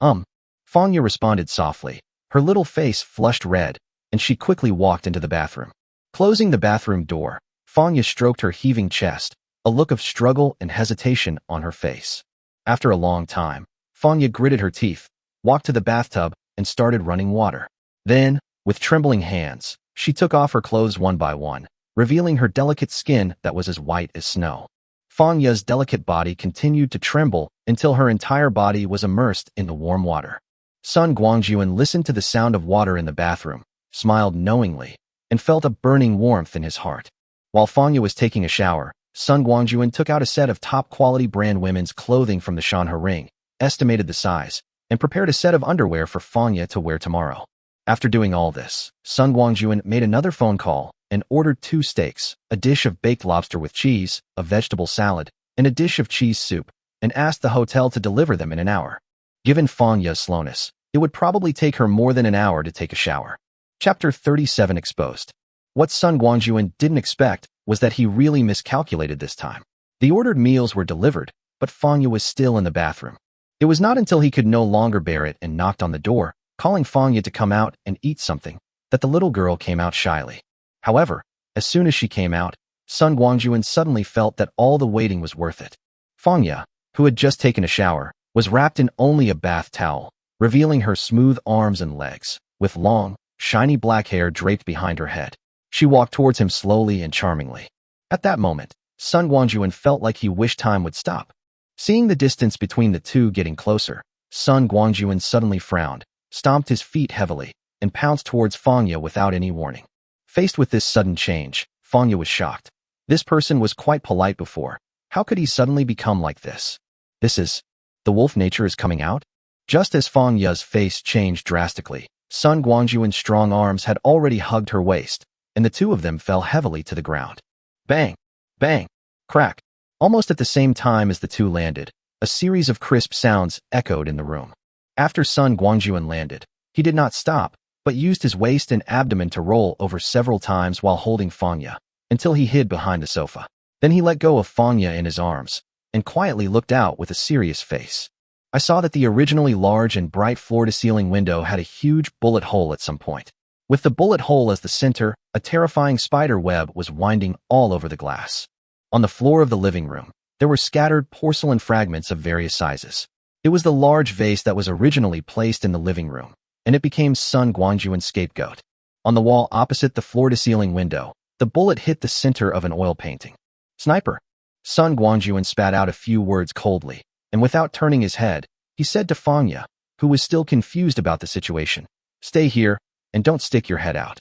Fangya responded softly. Her little face flushed red, and she quickly walked into the bathroom. Closing the bathroom door, Fangya stroked her heaving chest, a look of struggle and hesitation on her face. After a long time, Fangya gritted her teeth, walked to the bathtub, and started running water. Then, with trembling hands, she took off her clothes one by one, revealing her delicate skin that was as white as snow. Fangya's delicate body continued to tremble until her entire body was immersed in the warm water. Sun Guangjun listened to the sound of water in the bathroom, smiled knowingly, and felt a burning warmth in his heart. While Fangya was taking a shower, Sun Guangjun took out a set of top-quality brand women's clothing from the Shanhe Ring, estimated the size, and prepared a set of underwear for Fangya to wear tomorrow. After doing all this, Sun Guangjun made another phone call and ordered 2 steaks, a dish of baked lobster with cheese, a vegetable salad, and a dish of cheese soup, and asked the hotel to deliver them in an hour. Given Fangya's slowness, it would probably take her more than an hour to take a shower. Chapter 37 Exposed. What Sun Guangjun didn't expect was that he really miscalculated this time. The ordered meals were delivered, but Fangya was still in the bathroom. It was not until he could no longer bear it and knocked on the door, calling Fangya to come out and eat something, that the little girl came out shyly. However, as soon as she came out, Sun Guangjun suddenly felt that all the waiting was worth it. Fangya, who had just taken a shower, was wrapped in only a bath towel, revealing her smooth arms and legs, with long, shiny black hair draped behind her head. She walked towards him slowly and charmingly. At that moment, Sun Guangjun felt like he wished time would stop. Seeing the distance between the two getting closer, Sun Guangjun suddenly frowned, stomped his feet heavily, and pounced towards Fangya without any warning. Faced with this sudden change, Fangya was shocked. This person was quite polite before. How could he suddenly become like this? The wolf nature is coming out? Just as Fangya's face changed drastically, Sun Guangjun's strong arms had already hugged her waist, and the two of them fell heavily to the ground. Bang! Bang! Crack! Almost at the same time as the two landed, a series of crisp sounds echoed in the room. After Sun Guangjun landed, he did not stop, but used his waist and abdomen to roll over several times while holding Fangya, until he hid behind the sofa. Then he let go of Fangya in his arms, and quietly looked out with a serious face. I saw that the originally large and bright floor-to-ceiling window had a huge bullet hole at some point. With the bullet hole as the center, a terrifying spider web was winding all over the glass. On the floor of the living room, there were scattered porcelain fragments of various sizes. It was the large vase that was originally placed in the living room, and it became Sun Guangjun's scapegoat. On the wall opposite the floor-to-ceiling window, the bullet hit the center of an oil painting. Sniper! Sun Guangjun spat out a few words coldly, and without turning his head, he said to Fangya, who was still confused about the situation, "Stay here, and don't stick your head out."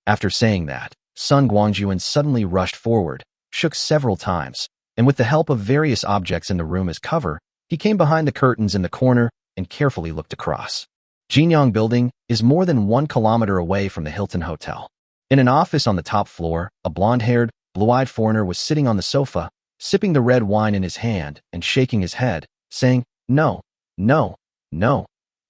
After saying that, Sun Guangjun suddenly rushed forward, shook several times, and with the help of various objects in the room as cover, he came behind the curtains in the corner and carefully looked across. Jinyang Building is more than 1 kilometer away from the Hilton Hotel. In an office on the top floor, a blonde-haired, blue-eyed foreigner was sitting on the sofa, sipping the red wine in his hand and shaking his head, saying, "No, no, no.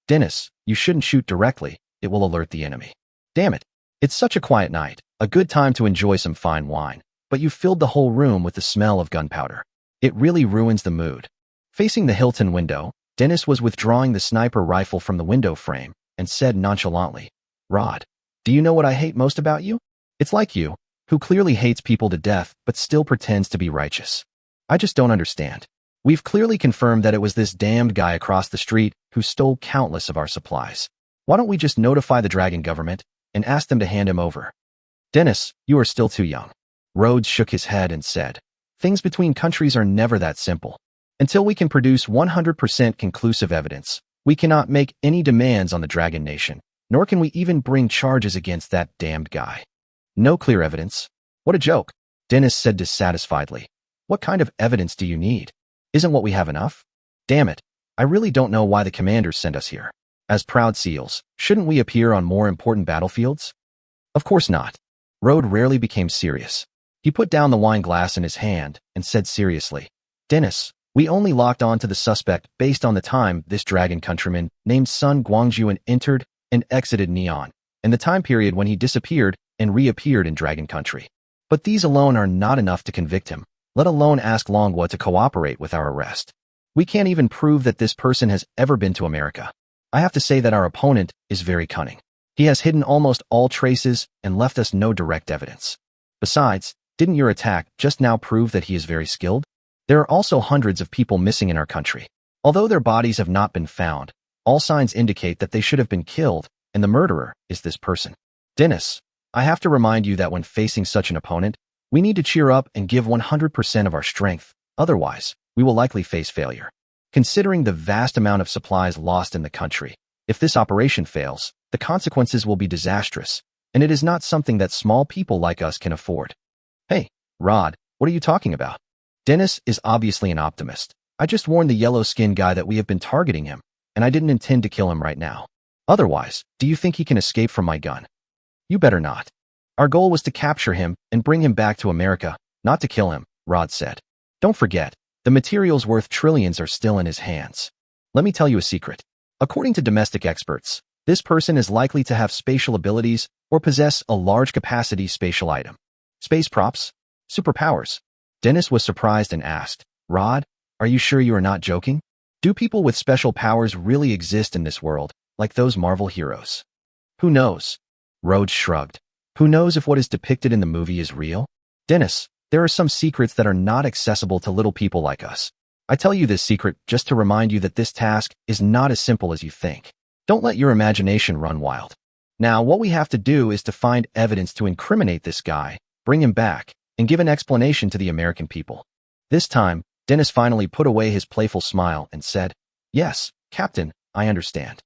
Dennis, you shouldn't shoot directly, it will alert the enemy. Damn it. It's such a quiet night, a good time to enjoy some fine wine, but you filled the whole room with the smell of gunpowder. It really ruins the mood." Facing the Hilton window, Dennis was withdrawing the sniper rifle from the window frame and said nonchalantly, "Rod, do you know what I hate most about you? It's like you, who clearly hates people to death but still pretends to be righteous. I just don't understand. We've clearly confirmed that it was this damned guy across the street who stole countless of our supplies. Why don't we just notify the Dragon government and ask them to hand him over?" "Dennis, you are still too young." Rhodes shook his head and said, "Things between countries are never that simple. Until we can produce 100% conclusive evidence, we cannot make any demands on the Dragon Nation, nor can we even bring charges against that damned guy." "No clear evidence? What a joke," Dennis said dissatisfiedly. "What kind of evidence do you need? Isn't what we have enough? Damn it, I really don't know why the commanders sent us here. As proud seals, shouldn't we appear on more important battlefields?" "Of course not." Rhodes rarely became serious. He put down the wine glass in his hand and said seriously, "Dennis, we only locked on to the suspect based on the time this dragon countryman named Sun Guangjun entered and exited Neon, and the time period when he disappeared and reappeared in Dragon Country. But these alone are not enough to convict him, let alone ask Longhua to cooperate with our arrest. We can't even prove that this person has ever been to America. I have to say that our opponent is very cunning. He has hidden almost all traces and left us no direct evidence. Besides, didn't your attack just now prove that he is very skilled? There are also hundreds of people missing in our country. Although their bodies have not been found, all signs indicate that they should have been killed, and the murderer is this person. Dennis, I have to remind you that when facing such an opponent, we need to cheer up and give 100% of our strength. Otherwise, we will likely face failure. Considering the vast amount of supplies lost in the country, if this operation fails, the consequences will be disastrous, and it is not something that small people like us can afford. Hey, Rod, what are you talking about? Dennis is obviously an optimist. I just warned the yellow-skinned guy that we have been targeting him, and I didn't intend to kill him right now. Otherwise, do you think he can escape from my gun? You better not. Our goal was to capture him and bring him back to America, not to kill him, Rod said. Don't forget, the materials worth trillions are still in his hands. Let me tell you a secret. According to domestic experts, this person is likely to have spatial abilities or possess a large capacity spatial item. Space props? Superpowers? Dennis was surprised and asked, Rod, are you sure you are not joking? Do people with special powers really exist in this world, like those Marvel heroes? Who knows? Rhodes shrugged. Who knows if what is depicted in the movie is real? Dennis, there are some secrets that are not accessible to little people like us. I tell you this secret just to remind you that this task is not as simple as you think. Don't let your imagination run wild. Now, what we have to do is to find evidence to incriminate this guy, bring him back, and give an explanation to the American people. This time, Dennis finally put away his playful smile and said, "Yes, Captain, I understand."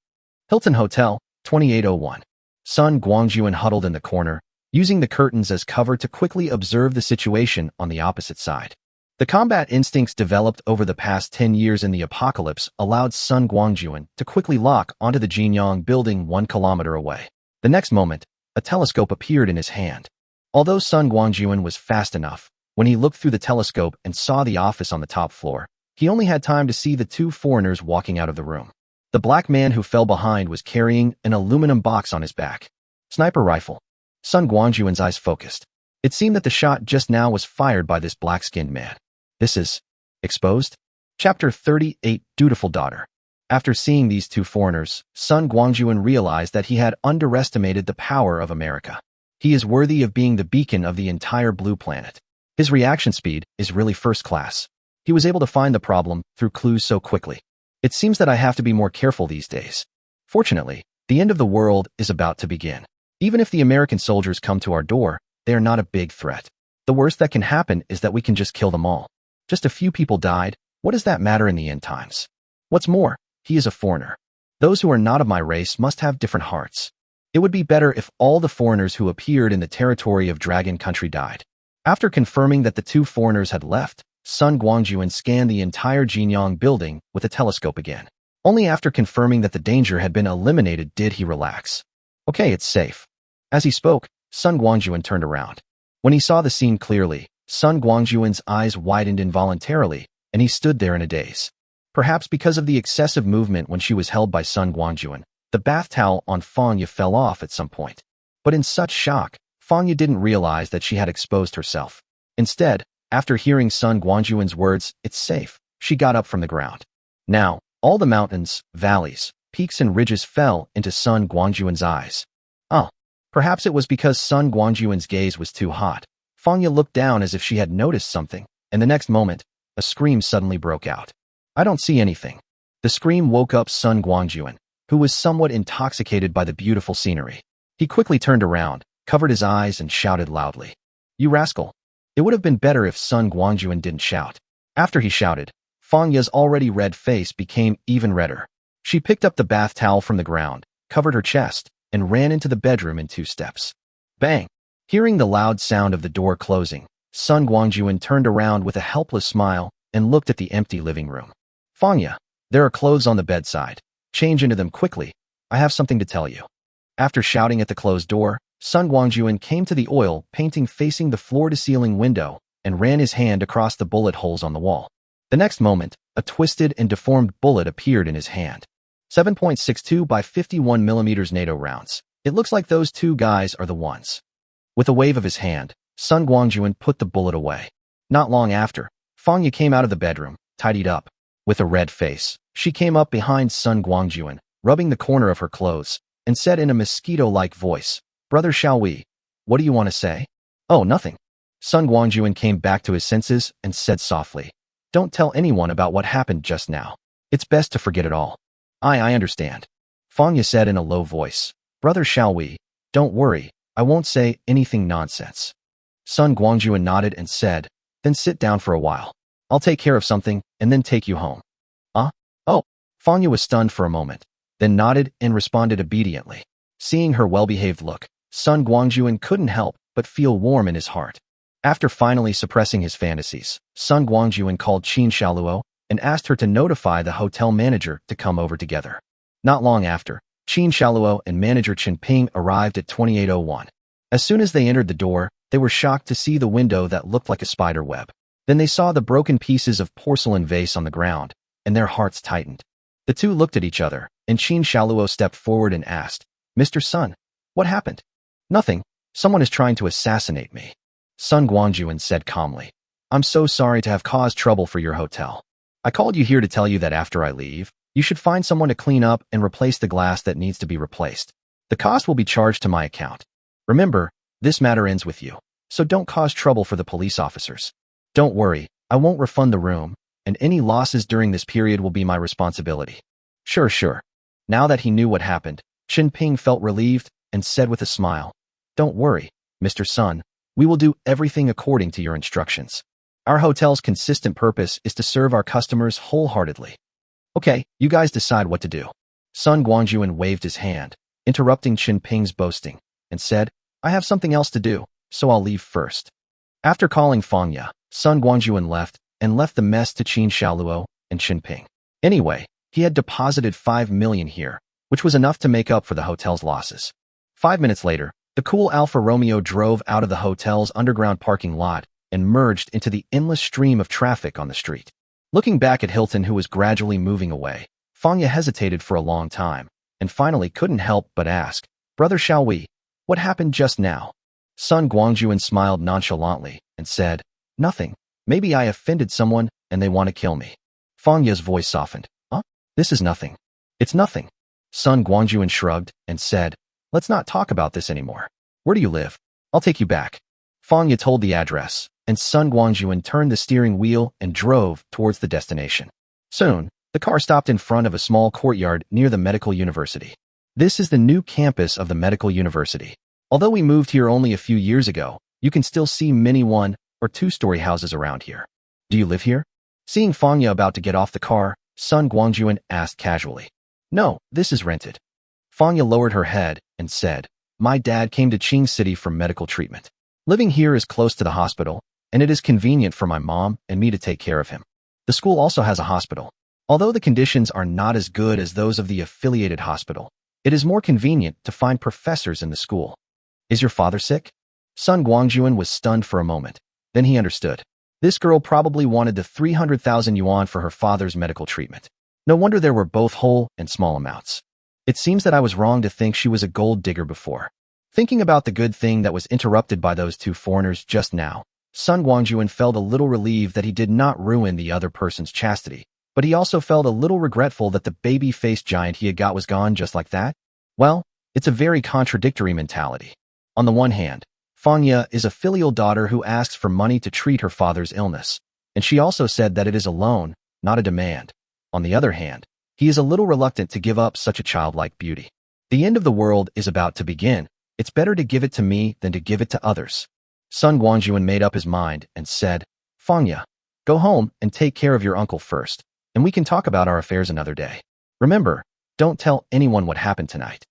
Hilton Hotel, 2801. Sun Guangjun huddled in the corner, using the curtains as cover to quickly observe the situation on the opposite side. The combat instincts developed over the past 10 years in the apocalypse allowed Sun Guangjun to quickly lock onto the Jinyang building 1 kilometer away. The next moment, a telescope appeared in his hand. Although Sun Guangjun was fast enough, when he looked through the telescope and saw the office on the top floor, he only had time to see the two foreigners walking out of the room. The black man who fell behind was carrying an aluminum box on his back. Sniper rifle. Sun Guangjun's eyes focused. It seemed that the shot just now was fired by this black-skinned man. This is exposed? Chapter 38, Dutiful Daughter. After seeing these two foreigners, Sun Guangjun realized that he had underestimated the power of America. He is worthy of being the beacon of the entire blue planet. His reaction speed is really first class. He was able to find the problem through clues so quickly. It seems that I have to be more careful these days. Fortunately, the end of the world is about to begin. Even if the American soldiers come to our door, they are not a big threat. The worst that can happen is that we can just kill them all. Just a few people died. What does that matter in the end times? What's more, he is a foreigner. Those who are not of my race must have different hearts. It would be better if all the foreigners who appeared in the territory of Dragon Country died. After confirming that the two foreigners had left, Sun Guangjun scanned the entire Jinyang building with a telescope again. Only after confirming that the danger had been eliminated did he relax. Okay, it's safe. As he spoke, Sun Guangjun turned around. When he saw the scene clearly, Sun Guangjun's eyes widened involuntarily, and he stood there in a daze. Perhaps because of the excessive movement when she was held by Sun Guangjun, the bath towel on Fangya fell off at some point. But in such shock, Fangya didn't realize that she had exposed herself. Instead, after hearing Sun Guangjun's words, "It's safe," she got up from the ground. Now, all the mountains, valleys, peaks and ridges fell into Sun Guangjun's eyes. Oh, perhaps it was because Sun Guangjun's gaze was too hot. Fangya looked down as if she had noticed something, and the next moment, a scream suddenly broke out. "I don't see anything." The scream woke up Sun Guangjun, who was somewhat intoxicated by the beautiful scenery. He quickly turned around, covered his eyes, and shouted loudly, "You rascal!" It would have been better if Sun Guangjun didn't shout. After he shouted, Fangya's already red face became even redder. She picked up the bath towel from the ground, covered her chest, and ran into the bedroom in 2 steps. Bang! Hearing the loud sound of the door closing, Sun Guangjun turned around with a helpless smile and looked at the empty living room. "Fangya, there are clothes on the bedside. Change into them quickly. I have something to tell you." After shouting at the closed door, Sun Guangjun came to the oil painting facing the floor-to-ceiling window and ran his hand across the bullet holes on the wall. The next moment, a twisted and deformed bullet appeared in his hand. 7.62 by 51 millimeters NATO rounds. It looks like those two guys are the ones. With a wave of his hand, Sun Guangjun put the bullet away. Not long after, Fangya came out of the bedroom, tidied up. With a red face, she came up behind Sun Guangjun, rubbing the corner of her clothes, and said in a mosquito-like voice, "Brother, shall we? What do you want to say?" "Oh, nothing." Sun Guangjun came back to his senses and said softly, "Don't tell anyone about what happened just now. It's best to forget it all." I understand." Fangya said in a low voice, "Brother, shall we? Don't worry, I won't say anything nonsense." Sun Guangjun nodded and said, "Then sit down for a while. I'll take care of something and then take you home." Oh. Fangya was stunned for a moment, then nodded and responded obediently. Seeing her well-behaved look, Sun Guangjun couldn't help but feel warm in his heart. After finally suppressing his fantasies, Sun Guangjun called Qin Shaluo and asked her to notify the hotel manager to come over together. Not long after, Qin Shaluo and manager Chen Ping arrived at 2801. As soon as they entered the door, they were shocked to see the window that looked like a spider web. Then they saw the broken pieces of porcelain vase on the ground, and their hearts tightened. The two looked at each other, and Qin Shaluo stepped forward and asked, "Mr. Sun, what happened?" "Nothing. Someone is trying to assassinate me." Sun Guangjun said calmly, "I'm so sorry to have caused trouble for your hotel." I called you here to tell you that after I leave, you should find someone to clean up and replace the glass that needs to be replaced. The cost will be charged to my account. Remember, this matter ends with you, so don't cause trouble for the police officers. Don't worry, I won't refund the room, and any losses during this period will be my responsibility. Sure. Now that he knew what happened, Qinping felt relieved and said with a smile, Don't worry, Mr. Sun, we will do everything according to your instructions. Our hotel's consistent purpose is to serve our customers wholeheartedly. Okay, you guys decide what to do. Sun Guangjun waved his hand, interrupting Qinping's boasting, and said, I have something else to do, so I'll leave first. After calling Fangya, Sun Guangjun left the mess to Qin Xiaoluo and Qinping. Anyway, he had deposited 5 million here, which was enough to make up for the hotel's losses. 5 minutes later, the cool Alfa Romeo drove out of the hotel's underground parking lot and merged into the endless stream of traffic on the street. Looking back at Hilton, who was gradually moving away, Fangya hesitated for a long time, and finally couldn't help but ask, Brother Xiaowei, what happened just now? Sun Guangjun smiled nonchalantly and said, Nothing. Maybe I offended someone and they want to kill me. Fangya's voice softened. Huh? This is nothing. It's nothing. Sun Guangjun shrugged and said, Let's not talk about this anymore. Where do you live? I'll take you back. Fangya told the address, and Sun Guangjun turned the steering wheel and drove towards the destination. Soon, the car stopped in front of a small courtyard near the medical university. This is the new campus of the medical university. Although we moved here only a few years ago, you can still see many 1- or 2-story houses around here. Do you live here? Seeing Fangya about to get off the car, Sun Guangjun asked casually. No, this is rented. Fangya lowered her head and said, My dad came to Qing City for medical treatment. Living here is close to the hospital, and it is convenient for my mom and me to take care of him. The school also has a hospital. Although the conditions are not as good as those of the affiliated hospital, it is more convenient to find professors in the school. Is your father sick? Sun Guangjun was stunned for a moment. Then he understood. This girl probably wanted the 300,000 yuan for her father's medical treatment. No wonder there were both whole and small amounts. It seems that I was wrong to think she was a gold digger before. Thinking about the good thing that was interrupted by those two foreigners just now, Sun Guangjun felt a little relieved that he did not ruin the other person's chastity, but he also felt a little regretful that the baby-faced giant he had got was gone just like that. Well, it's a very contradictory mentality. On the one hand, Fangya is a filial daughter who asks for money to treat her father's illness, and she also said that it is a loan, not a demand. On the other hand, he is a little reluctant to give up such a childlike beauty. The end of the world is about to begin. It's better to give it to me than to give it to others. Sun Guangjun made up his mind and said, Fangya, go home and take care of your uncle first, and we can talk about our affairs another day. Remember, don't tell anyone what happened tonight.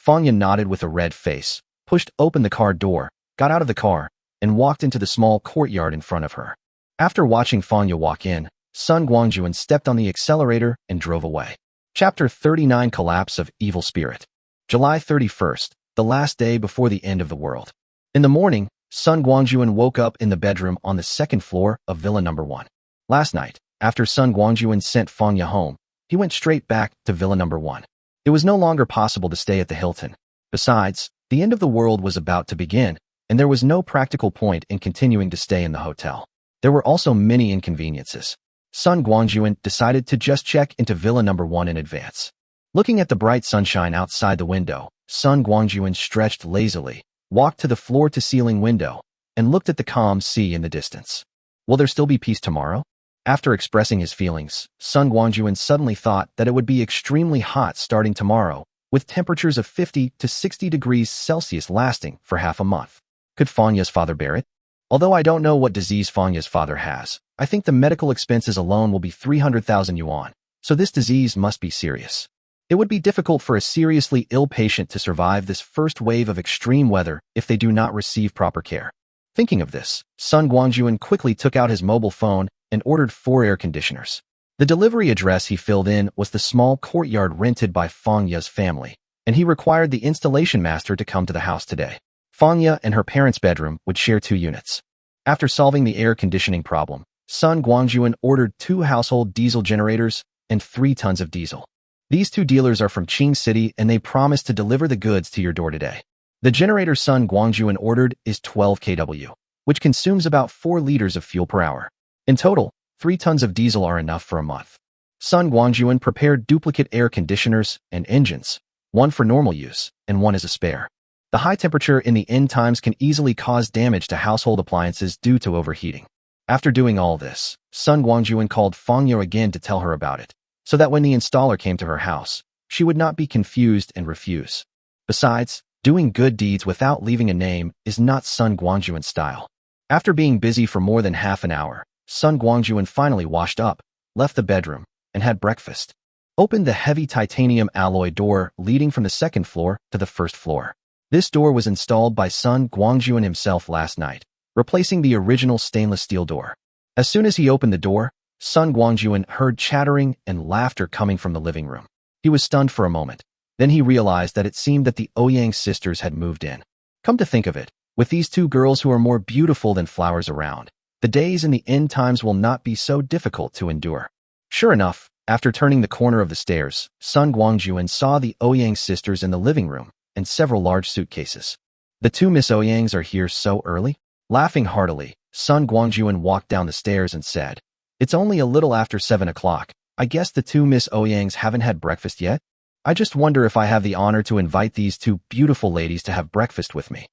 Fangya nodded with a red face, pushed open the car door, got out of the car, and walked into the small courtyard in front of her. After watching Fangya walk in, Sun Guangjun stepped on the accelerator and drove away. Chapter 39 Collapse of Evil Spirit. July 31st, the last day before the end of the world. In the morning, Sun Guangjun woke up in the bedroom on the second floor of Villa No. 1. Last night, after Sun Guangjun sent Fangya home, he went straight back to Villa No. 1. It was no longer possible to stay at the Hilton. Besides, the end of the world was about to begin, and there was no practical point in continuing to stay in the hotel. There were also many inconveniences. Sun Guangjun decided to just check into Villa No. 1 in advance. Looking at the bright sunshine outside the window, Sun Guangjun stretched lazily, walked to the floor-to-ceiling window, and looked at the calm sea in the distance. Will there still be peace tomorrow? After expressing his feelings, Sun Guangjun suddenly thought that it would be extremely hot starting tomorrow, with temperatures of 50 to 60 degrees Celsius lasting for half a month. Could Fangya's father bear it? Although I don't know what disease Fangya's father has, I think the medical expenses alone will be 300,000 yuan, so this disease must be serious. It would be difficult for a seriously ill patient to survive this first wave of extreme weather if they do not receive proper care. Thinking of this, Sun Guangjun quickly took out his mobile phone and ordered 4 air conditioners. The delivery address he filled in was the small courtyard rented by Fangya's family, and he required the installation master to come to the house today. Fangya and her parents' bedroom would share 2 units. After solving the air conditioning problem, Sun Guangjun ordered 2 household diesel generators and 3 tons of diesel. These 2 dealers are from Qing City and they promised to deliver the goods to your door today. The generator Sun Guangjun ordered is 12 kW, which consumes about 4 liters of fuel per hour. In total, 3 tons of diesel are enough for a month. Sun Guangjun prepared duplicate air conditioners and engines, one for normal use and one as a spare. The high temperature in the end times can easily cause damage to household appliances due to overheating. After doing all this, Sun Guangjun called Feng Yo again to tell her about it, so that when the installer came to her house, she would not be confused and refuse. Besides, doing good deeds without leaving a name is not Sun Guangjun's style. After being busy for more than half an hour, Sun Guangjun finally washed up, left the bedroom, and had breakfast. Opened the heavy titanium alloy door leading from the second floor to the first floor. This door was installed by Sun Guangjun himself last night, replacing the original stainless steel door. As soon as he opened the door, Sun Guangjun heard chattering and laughter coming from the living room. He was stunned for a moment. Then he realized that it seemed that the Ouyang sisters had moved in. Come to think of it, with these 2 girls who are more beautiful than flowers around, the days in the end times will not be so difficult to endure. Sure enough, after turning the corner of the stairs, Sun Guangjun saw the Ouyang sisters in the living room and several large suitcases. The 2 Miss Ouyangs are here so early? Laughing heartily, Sun Guangjun walked down the stairs and said, "It's only a little after 7 o'clock. I guess the 2 Miss Ouyangs haven't had breakfast yet? I just wonder if I have the honor to invite these 2 beautiful ladies to have breakfast with me."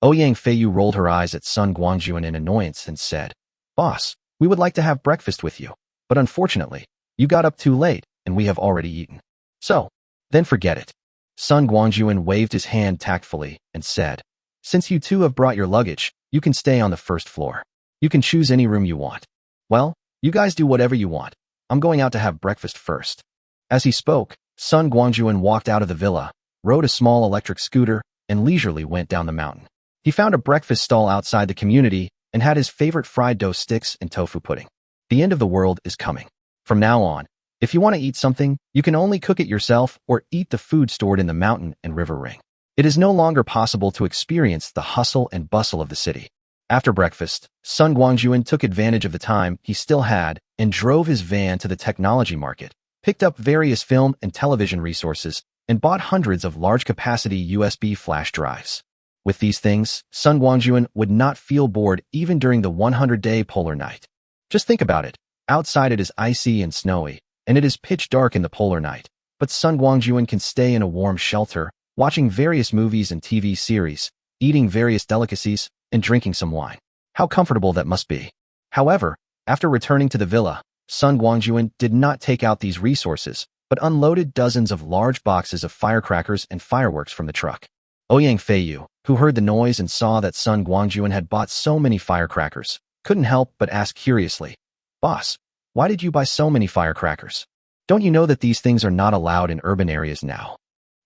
Ouyang Feiyu rolled her eyes at Sun Guangjun in annoyance and said, "Boss, we would like to have breakfast with you, but unfortunately, you got up too late and we have already eaten. So, then forget it." Sun Guangjun waved his hand tactfully and said, "Since you 2 have brought your luggage, you can stay on the first floor. You can choose any room you want. Well, you guys do whatever you want. I'm going out to have breakfast first." As he spoke, Sun Guangjun walked out of the villa, rode a small electric scooter, and leisurely went down the mountain. He found a breakfast stall outside the community and had his favorite fried dough sticks and tofu pudding. The end of the world is coming. From now on, if you want to eat something, you can only cook it yourself or eat the food stored in the mountain and river ring. It is no longer possible to experience the hustle and bustle of the city. After breakfast, Sun Guangjun took advantage of the time he still had and drove his van to the technology market, picked up various film and television resources, and bought hundreds of large-capacity USB flash drives. With these things, Sun Guangjun would not feel bored even during the 100-day polar night. Just think about it. Outside it is icy and snowy, and it is pitch dark in the polar night. But Sun Guangjun can stay in a warm shelter, watching various movies and TV series, eating various delicacies, and drinking some wine. How comfortable that must be. However, after returning to the villa, Sun Guangjun did not take out these resources, but unloaded dozens of large boxes of firecrackers and fireworks from the truck. Ouyang Feiyu, who heard the noise and saw that Sun Guangjun had bought so many firecrackers, couldn't help but ask curiously, "Boss, why did you buy so many firecrackers? Don't you know that these things are not allowed in urban areas now?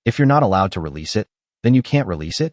If you're not allowed to release it, then you can't release it?"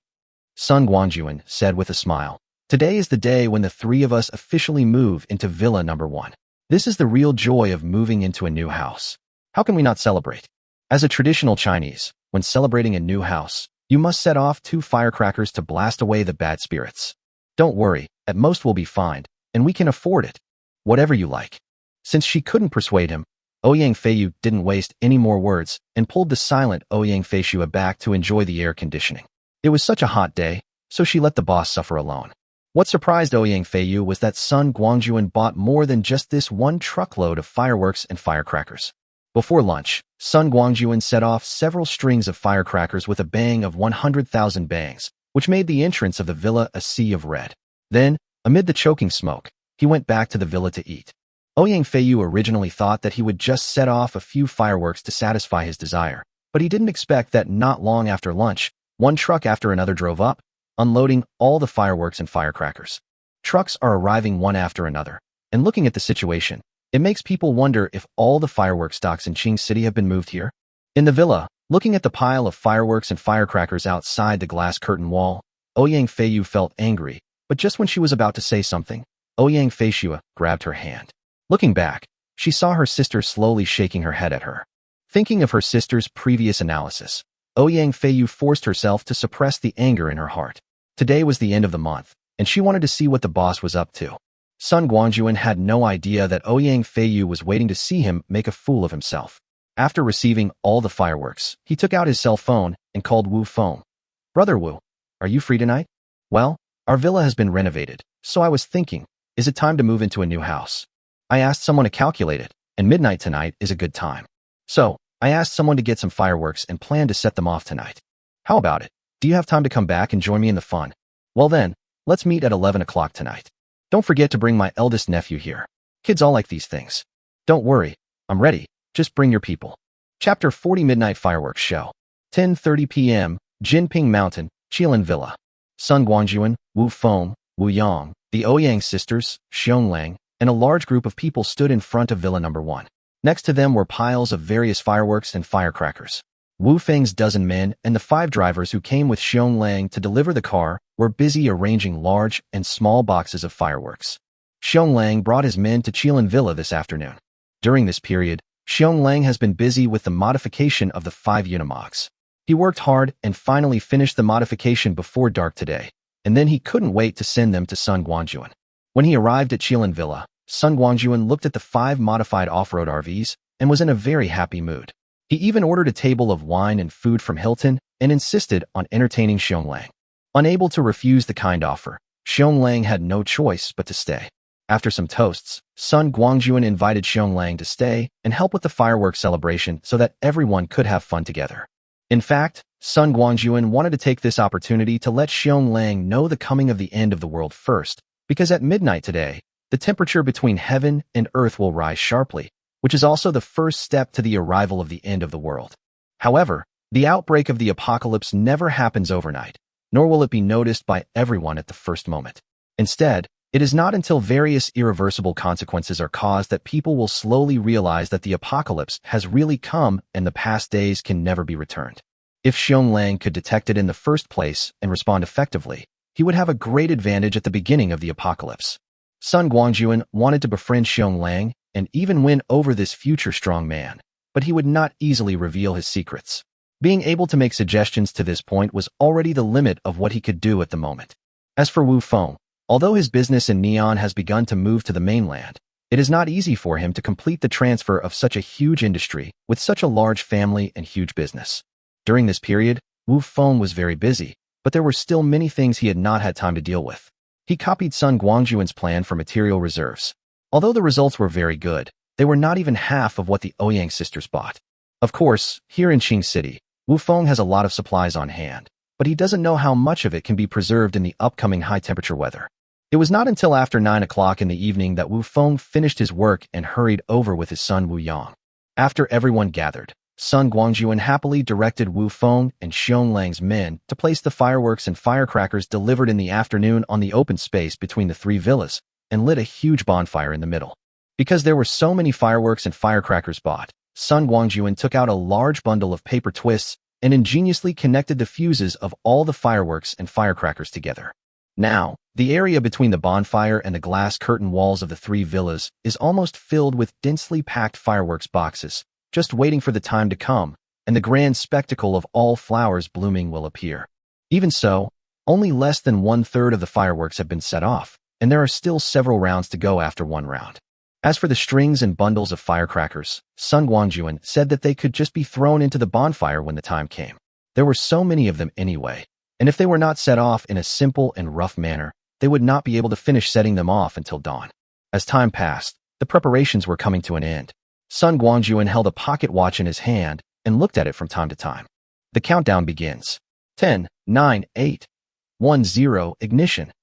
Sun Guangjun said with a smile, "Today is the day when the 3 of us officially move into Villa Number 1. This is the real joy of moving into a new house. How can we not celebrate? As a traditional Chinese, when celebrating a new house, you must set off 2 firecrackers to blast away the bad spirits. Don't worry, at most we'll be fine, and we can afford it. Whatever you like." Since she couldn't persuade him, Ouyang Feiyu didn't waste any more words and pulled the silent Ouyang Feishua back to enjoy the air conditioning. It was such a hot day, so she let the boss suffer alone. What surprised Ouyang Feiyu was that Sun Guangjun bought more than just this 1 truckload of fireworks and firecrackers. Before lunch, Sun Guangjun set off several strings of firecrackers with a bang of 100,000 bangs, which made the entrance of the villa a sea of red. Then, amid the choking smoke, he went back to the villa to eat. Ouyang Feiyu originally thought that he would just set off a few fireworks to satisfy his desire, but he didn't expect that not long after lunch, 1 truck after another drove up, unloading all the fireworks and firecrackers. Trucks are arriving one after another, and looking at the situation, it makes people wonder if all the fireworks stocks in Qing City have been moved here. In the villa, looking at the pile of fireworks and firecrackers outside the glass curtain wall, Ouyang Feiyu felt angry, but just when she was about to say something, Ouyang Feishua grabbed her hand. Looking back, she saw her sister slowly shaking her head at her. Thinking of her sister's previous analysis, Ouyang Feiyu forced herself to suppress the anger in her heart. Today was the end of the month, and she wanted to see what the boss was up to. Sun Guangjun had no idea that Ouyang Feiyu was waiting to see him make a fool of himself. After receiving all the fireworks, he took out his cell phone and called Wu Feng. "Brother Wu, are you free tonight? Well, our villa has been renovated, so I was thinking, is it time to move into a new house? I asked someone to calculate it, and midnight tonight is a good time. So, I asked someone to get some fireworks and plan to set them off tonight. How about it? Do you have time to come back and join me in the fun? Well then, let's meet at 11 o'clock tonight. Don't forget to bring my eldest nephew here. Kids all like these things. Don't worry, I'm ready. Just bring your people. Chapter 40 Midnight Fireworks Show. 10:30 p.m., Jinping Mountain, Qilin Villa. Sun Guangjun, Wu Feng, Wu Yang, the Ouyang sisters, Xionglang, and a large group of people stood in front of Villa Number 1. Next to them were piles of various fireworks and firecrackers. Wu Feng's dozen men and the 5 drivers who came with Xionglang to deliver the car were busy arranging large and small boxes of fireworks. Xionglang brought his men to Qilin Villa this afternoon. During this period, Xionglang has been busy with the modification of the 5 unimogs. He worked hard and finally finished the modification before dark today, and then he couldn't wait to send them to Sun Guangjun. When he arrived at Qilin Villa, Sun Guangjun looked at the 5 modified off-road RVs and was in a very happy mood. He even ordered a table of wine and food from Hilton and insisted on entertaining Xionglang. Unable to refuse the kind offer, Xionglang had no choice but to stay. After some toasts, Sun Guangjun invited Xionglang to stay and help with the fireworks celebration so that everyone could have fun together. In fact, Sun Guangjun wanted to take this opportunity to let Xionglang know the coming of the end of the world first, because at midnight today, the temperature between heaven and earth will rise sharply, which is also the first step to the arrival of the end of the world. However, the outbreak of the apocalypse never happens overnight, nor will it be noticed by everyone at the first moment. Instead, it is not until various irreversible consequences are caused that people will slowly realize that the apocalypse has really come and the past days can never be returned. If Xionglang could detect it in the first place and respond effectively, he would have a great advantage at the beginning of the apocalypse. Sun Guangjun wanted to befriend Xionglang and even win over this future strong man, but he would not easily reveal his secrets. Being able to make suggestions to this point was already the limit of what he could do at the moment. As for Wu Feng, although his business in Neon has begun to move to the mainland, it is not easy for him to complete the transfer of such a huge industry with such a large family and huge business. During this period, Wu Feng was very busy, but there were still many things he had not had time to deal with. He copied Sun Guangjun's plan for material reserves. Although the results were very good, they were not even half of what the Ouyang sisters bought. Of course, here in Qing City, Wu Feng has a lot of supplies on hand, but he doesn't know how much of it can be preserved in the upcoming high-temperature weather. It was not until after 9 o'clock in the evening that Wu Feng finished his work and hurried over with his son Wu Yang. After everyone gathered, Sun Guangjun happily directed Wu Feng and Xionglan's men to place the fireworks and firecrackers delivered in the afternoon on the open space between the 3 villas, and lit a huge bonfire in the middle. Because there were so many fireworks and firecrackers bought, Sun Guangjun took out a large bundle of paper twists and ingeniously connected the fuses of all the fireworks and firecrackers together. Now, the area between the bonfire and the glass curtain walls of the 3 villas is almost filled with densely packed fireworks boxes, just waiting for the time to come, and the grand spectacle of all flowers blooming will appear. Even so, only less than 1/3 of the fireworks have been set off, and there are still several rounds to go after one round. As for the strings and bundles of firecrackers, Sun Guangjun said that they could just be thrown into the bonfire when the time came. There were so many of them anyway, and if they were not set off in a simple and rough manner, they would not be able to finish setting them off until dawn. As time passed, the preparations were coming to an end. Sun Guangjun held a pocket watch in his hand and looked at it from time to time. The countdown begins. 10, 9, 8, 1, 0, ignition.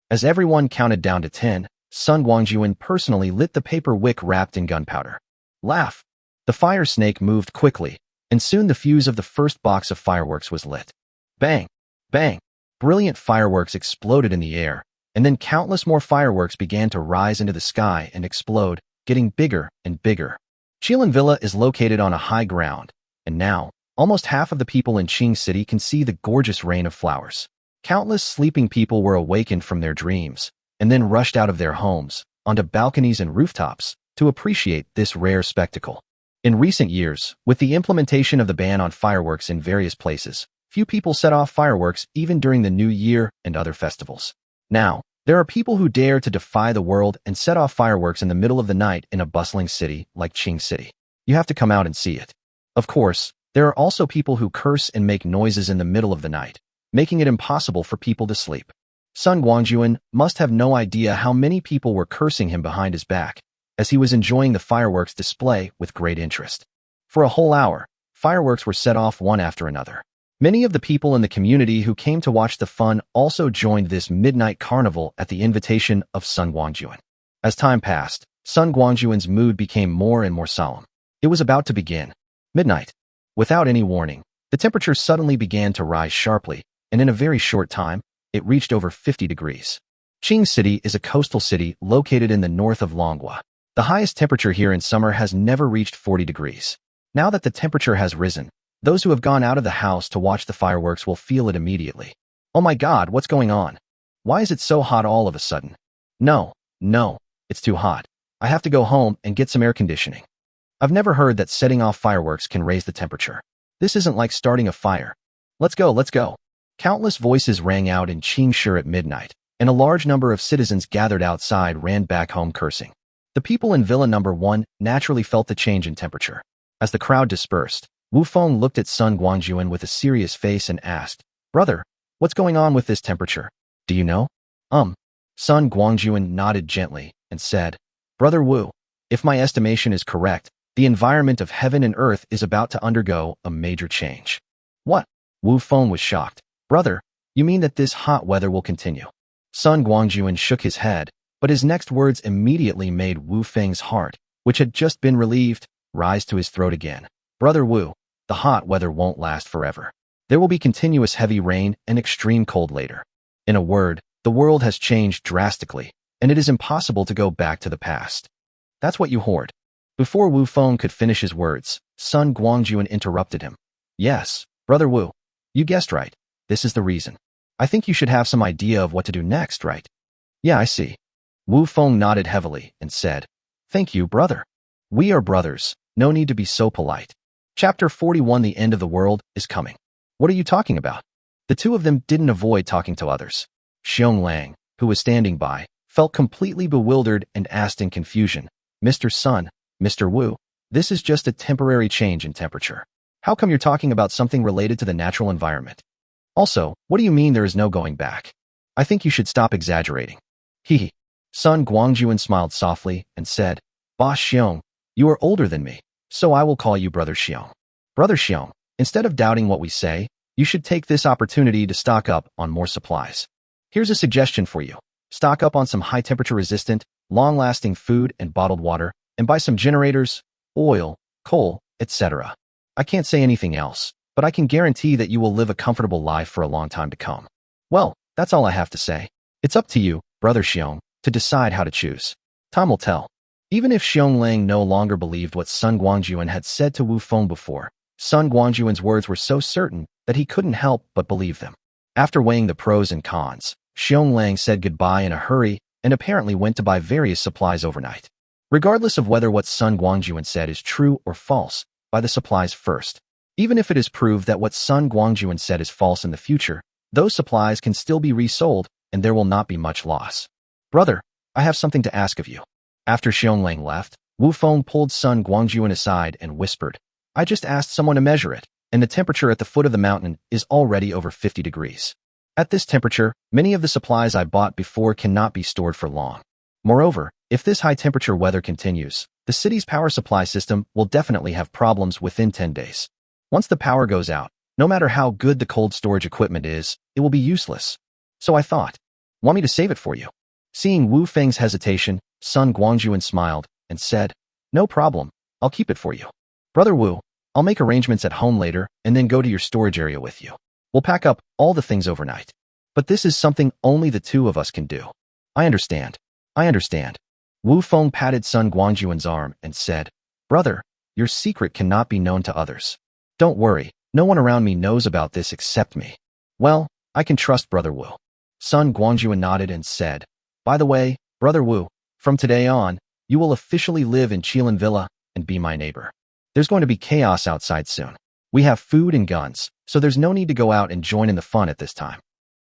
As everyone counted down to 10, Sun Guangjun personally lit the paper wick wrapped in gunpowder. Laugh! The fire snake moved quickly, and soon the fuse of the first box of fireworks was lit. Bang! Bang! Brilliant fireworks exploded in the air, and then countless more fireworks began to rise into the sky and explode, getting bigger and bigger. Qilin Villa is located on a high ground, and now, almost half of the people in Qing City can see the gorgeous rain of flowers. Countless sleeping people were awakened from their dreams, and then rushed out of their homes, onto balconies and rooftops, to appreciate this rare spectacle. In recent years, with the implementation of the ban on fireworks in various places, few people set off fireworks even during the New Year and other festivals. Now, there are people who dare to defy the world and set off fireworks in the middle of the night in a bustling city like Qing City. You have to come out and see it. Of course, there are also people who curse and make noises in the middle of the night, making it impossible for people to sleep. Sun Guangjun must have no idea how many people were cursing him behind his back, as he was enjoying the fireworks display with great interest. For a whole hour, fireworks were set off one after another. Many of the people in the community who came to watch the fun also joined this midnight carnival at the invitation of Sun Guangjun. As time passed, Sun Guangjun's mood became more and more solemn. It was about to begin. Midnight. Without any warning, the temperature suddenly began to rise sharply, and in a very short time, it reached over 50 degrees. Qing City is a coastal city located in the north of Manhwa. The highest temperature here in summer has never reached 40 degrees. Now that the temperature has risen, those who have gone out of the house to watch the fireworks will feel it immediately. Oh my God, what's going on? Why is it so hot all of a sudden? No, it's too hot. I have to go home and get some air conditioning. I've never heard that setting off fireworks can raise the temperature. This isn't like starting a fire. Let's go. Countless voices rang out in Qingshi at midnight, and a large number of citizens gathered outside ran back home cursing. The people in Villa Number 1 naturally felt the change in temperature. As the crowd dispersed, Wu Feng looked at Sun Guangjun with a serious face and asked, "Brother, what's going on with this temperature? Do you know?" Sun Guangjun nodded gently and said, "Brother Wu, if my estimation is correct, the environment of heaven and earth is about to undergo a major change." What? Wu Feng was shocked. "Brother, you mean that this hot weather will continue?" Sun Guangjun shook his head, but his next words immediately made Wu Feng's heart, which had just been relieved, rise to his throat again. "Brother Wu, the hot weather won't last forever. There will be continuous heavy rain and extreme cold later. In a word, the world has changed drastically, and it is impossible to go back to the past." "That's what you hoard." Before Wu Feng could finish his words, Sun Guangjun interrupted him. "Yes, Brother Wu, you guessed right. This is the reason. I think you should have some idea of what to do next, right?" "Yeah, I see." Wu Feng nodded heavily and said, "Thank you, brother. We are brothers. No need to be so polite." Chapter 41. The end of the world is coming. "What are you talking about?" The two of them didn't avoid talking to others. Xiong Lang, who was standing by, felt completely bewildered and asked in confusion, "Mr. Sun, Mr. Wu, this is just a temporary change in temperature. How come you're talking about something related to the natural environment? Also, what do you mean there is no going back? I think you should stop exaggerating." He. Sun Guangjun smiled softly and said, "Boss Xiong, you are older than me, so I will call you Brother Xiong. Brother Xiong, instead of doubting what we say, you should take this opportunity to stock up on more supplies. Here's a suggestion for you. Stock up on some high-temperature resistant, long-lasting food and bottled water, and buy some generators, oil, coal, etc. I can't say anything else, but I can guarantee that you will live a comfortable life for a long time to come." Well, that's all I have to say. It's up to you, Brother Xiong, to decide how to choose. Time will tell. Even if Xiong Lang no longer believed what Sun Guangjun had said to Wu Feng before, Sun Guangjun's words were so certain that he couldn't help but believe them. After weighing the pros and cons, Xiong Lang said goodbye in a hurry and apparently went to buy various supplies overnight. Regardless of whether what Sun Guangjun said is true or false, buy the supplies first. Even if it is proved that what Sun Guangjun said is false in the future, those supplies can still be resold and there will not be much loss. "Brother, I have something to ask of you." After Xiong Lang left, Wu Feng pulled Sun Guangjun aside and whispered, "I just asked someone to measure it, and the temperature at the foot of the mountain is already over 50 degrees. At this temperature, many of the supplies I bought before cannot be stored for long. Moreover, if this high-temperature weather continues, the city's power supply system will definitely have problems within 10 days. Once the power goes out, no matter how good the cold storage equipment is, it will be useless. So I thought, want me to save it for you?" Seeing Wu Feng's hesitation, Sun Guangjun smiled and said, "No problem, I'll keep it for you. Brother Wu, I'll make arrangements at home later and then go to your storage area with you. We'll pack up all the things overnight. But this is something only the two of us can do." I understand. Wu Feng patted Sun Guangjun's arm and said, "Brother, your secret cannot be known to others. Don't worry, no one around me knows about this except me." "Well, I can trust Brother Wu." Sun Guangjun nodded and said, "By the way, Brother Wu, from today on, you will officially live in Qilin Villa and be my neighbor. There's going to be chaos outside soon. We have food and guns, so there's no need to go out and join in the fun at this time."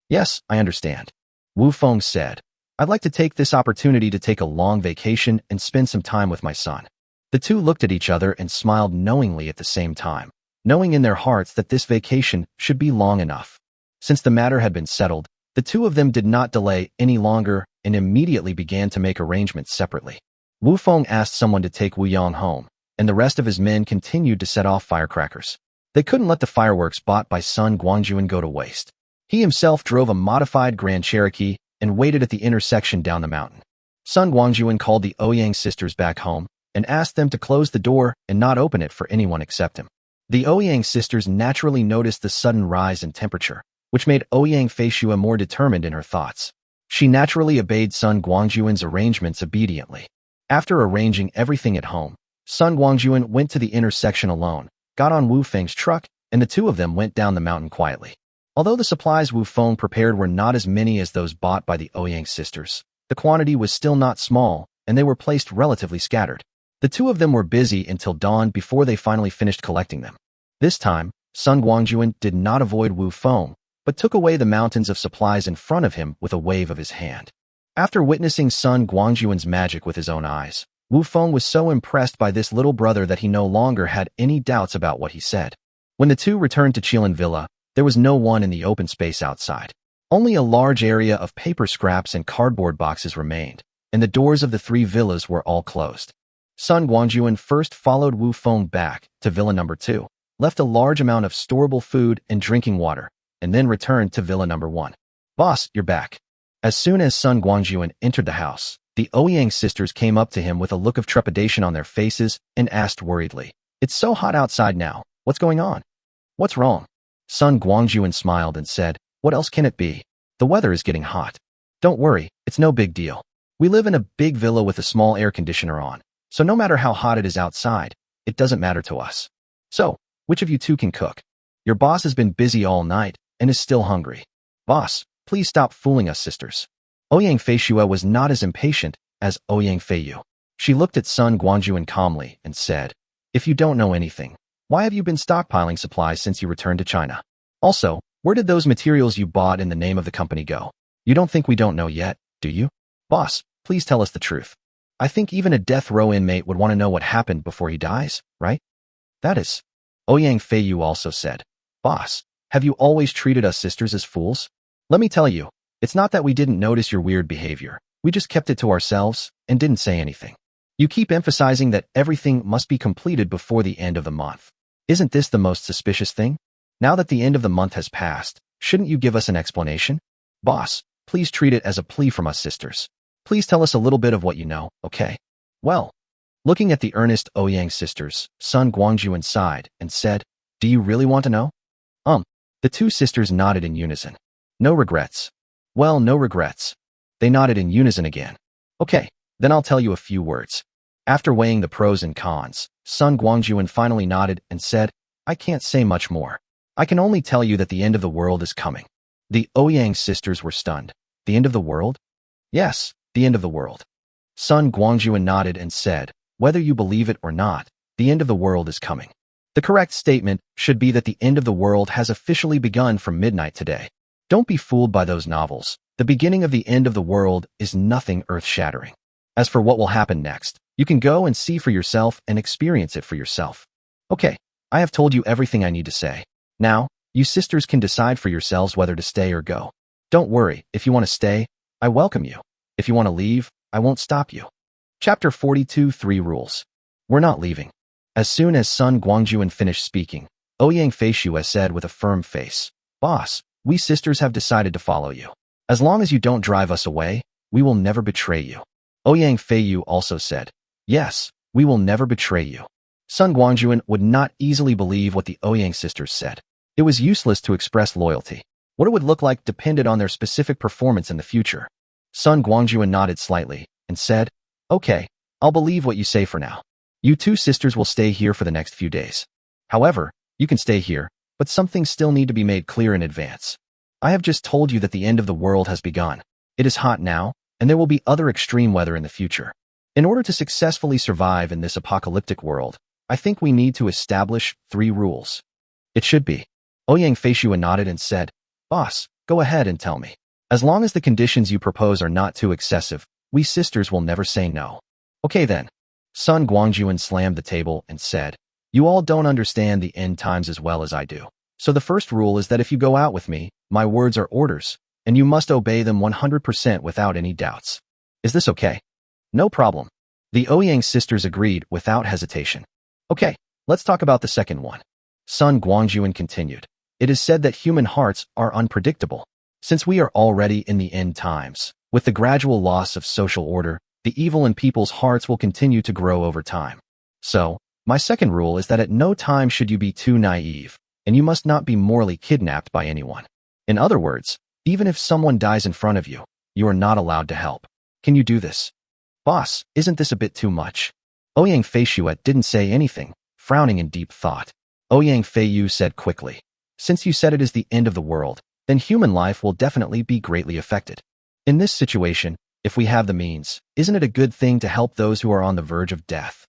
"Yes, I understand." Wu Feng said, "I'd like to take this opportunity to take a long vacation and spend some time with my son." The two looked at each other and smiled knowingly at the same time, knowing in their hearts that this vacation should be long enough. Since the matter had been settled, the two of them did not delay any longer and immediately began to make arrangements separately. Wu Feng asked someone to take Wu Yang home, and the rest of his men continued to set off firecrackers. They couldn't let the fireworks bought by Sun Guangjun go to waste. He himself drove a modified Grand Cherokee and waited at the intersection down the mountain. Sun Guangjun called the Ouyang sisters back home and asked them to close the door and not open it for anyone except him. The Ouyang sisters naturally noticed the sudden rise in temperature, which made Ouyang Feishua more determined in her thoughts. She naturally obeyed Sun Guangjun's arrangements obediently. After arranging everything at home, Sun Guangjun went to the intersection alone, got on Wu Feng's truck, and the two of them went down the mountain quietly. Although the supplies Wu Feng prepared were not as many as those bought by the Ouyang sisters, the quantity was still not small, and they were placed relatively scattered. The two of them were busy until dawn before they finally finished collecting them. This time, Sun Guangjun did not avoid Wu Feng, but took away the mountains of supplies in front of him with a wave of his hand. After witnessing Sun Guangjun's magic with his own eyes, Wu Feng was so impressed by this little brother that he no longer had any doubts about what he said. When the two returned to Qilin Villa, there was no one in the open space outside. Only a large area of paper scraps and cardboard boxes remained, and the doors of the three villas were all closed. Sun Guangjun first followed Wu Feng back to Villa number 2, left a large amount of storable food and drinking water, and then returned to Villa number 1. "Boss, you're back." As soon as Sun Guangjun entered the house, the Ouyang sisters came up to him with a look of trepidation on their faces and asked worriedly, "It's so hot outside now. What's going on? What's wrong?" Sun Guangjun smiled and said, "What else can it be? The weather is getting hot. Don't worry, it's no big deal. We live in a big villa with a small air conditioner on, so no matter how hot it is outside, it doesn't matter to us. So, which of you two can cook? Your boss has been busy all night and is still hungry. Boss, please stop fooling us, sisters." Ouyang Feishua was not as impatient as Ouyang Feiyu. She looked at Sun Guangjun calmly and said, "If you don't know anything, why have you been stockpiling supplies since you returned to China? Also, where did those materials you bought in the name of the company go? You don't think we don't know yet, do you? Boss, please tell us the truth. I think even a death row inmate would want to know what happened before he dies, right?" "That is." Ouyang Feiyu also said, "Boss, have you always treated us sisters as fools? Let me tell you, it's not that we didn't notice your weird behavior. We just kept it to ourselves and didn't say anything. You keep emphasizing that everything must be completed before the end of the month. Isn't this the most suspicious thing? Now that the end of the month has passed, shouldn't you give us an explanation? Boss, please treat it as a plea from us sisters. Please tell us a little bit of what you know, okay?" "Well." Looking at the earnest Ouyang sisters, Sun Guangjun sighed and said, "Do you really want to know?" The two sisters nodded in unison. "No regrets." "Well, no regrets." They nodded in unison again. "Okay, then I'll tell you a few words." After weighing the pros and cons, Sun Guangjun finally nodded and said, "I can't say much more. I can only tell you that the end of the world is coming." The Ouyang sisters were stunned. "The end of the world?" "Yes, the end of the world." Sun Guangjun nodded and said, "Whether you believe it or not, the end of the world is coming. The correct statement should be that the end of the world has officially begun from midnight today. Don't be fooled by those novels. The beginning of the end of the world is nothing earth-shattering. As for what will happen next, you can go and see for yourself and experience it for yourself. Okay, I have told you everything I need to say. Now, you sisters can decide for yourselves whether to stay or go. Don't worry, if you want to stay, I welcome you. If you want to leave, I won't stop you." Chapter 42 3 Rules. "We're not leaving." As soon as Sun Guangjun finished speaking, Ouyang Feishua said with a firm face, "Boss, we sisters have decided to follow you. As long as you don't drive us away, we will never betray you." Ouyang Feiyu also said, "Yes, we will never betray you." Sun Guangjun would not easily believe what the Ouyang sisters said. It was useless to express loyalty. What it would look like depended on their specific performance in the future. Sun Guangjun nodded slightly and said, "Okay, I'll believe what you say for now. You two sisters will stay here for the next few days. However, you can stay here, but some things still need to be made clear in advance. I have just told you that the end of the world has begun. It is hot now, and there will be other extreme weather in the future. In order to successfully survive in this apocalyptic world, I think we need to establish 3 rules. It should be." Ouyang Feishua nodded and said, "Boss, go ahead and tell me. As long as the conditions you propose are not too excessive, we sisters will never say no." "Okay then." Sun Guangjun slammed the table and said, "You all don't understand the end times as well as I do. So the first rule is that if you go out with me, my words are orders, and you must obey them 100% without any doubts. Is this okay?" "No problem." The Ouyang sisters agreed without hesitation. Okay, let's talk about the second one. Sun Guangjun continued. It is said that human hearts are unpredictable. Since we are already in the end times, with the gradual loss of social order, the evil in people's hearts will continue to grow over time. So, my second rule is that at no time should you be too naive, and you must not be morally kidnapped by anyone. In other words, even if someone dies in front of you, you are not allowed to help. Can you do this? Boss, isn't this a bit too much? Ouyang Feishuet didn't say anything, frowning in deep thought. Ouyang Feiyu said quickly, since you said it is the end of the world, then human life will definitely be greatly affected. In this situation, if we have the means, isn't it a good thing to help those who are on the verge of death?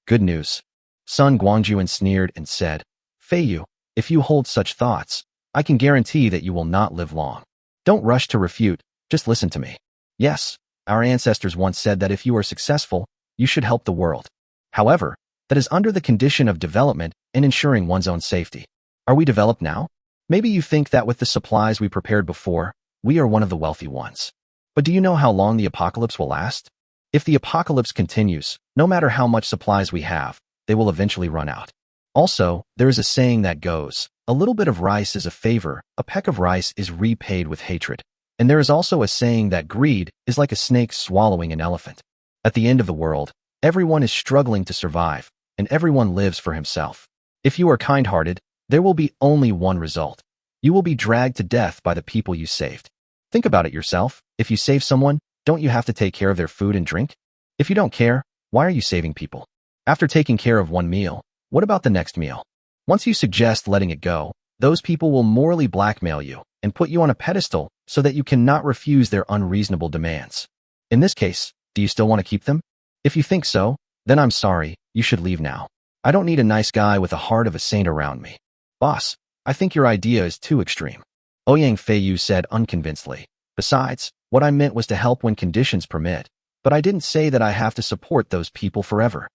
Good news. Sun Guangjun sneered and said, Feiyu, if you hold such thoughts, I can guarantee that you will not live long. Don't rush to refute, just listen to me. Yes, our ancestors once said that if you are successful, you should help the world. However, that is under the condition of development and ensuring one's own safety. Are we developed now? Maybe you think that with the supplies we prepared before, we are one of the wealthy ones. But do you know how long the apocalypse will last? If the apocalypse continues, no matter how much supplies we have, they will eventually run out. Also, there is a saying that goes, a little bit of rice is a favor, a peck of rice is repaid with hatred. And there is also a saying that greed is like a snake swallowing an elephant. At the end of the world, everyone is struggling to survive, and everyone lives for himself. If you are kind-hearted, there will be only one result. You will be dragged to death by the people you saved. Think about it yourself. If you save someone, don't you have to take care of their food and drink? If you don't care, why are you saving people? After taking care of one meal, what about the next meal? Once you suggest letting it go, those people will morally blackmail you and put you on a pedestal so that you cannot refuse their unreasonable demands. In this case, do you still want to keep them? If you think so, then I'm sorry, you should leave now. I don't need a nice guy with a heart of a saint around me. Boss, I think your idea is too extreme. Ouyang Feiyu said unconvincedly. Besides, what I meant was to help when conditions permit, but I didn't say that I have to support those people forever.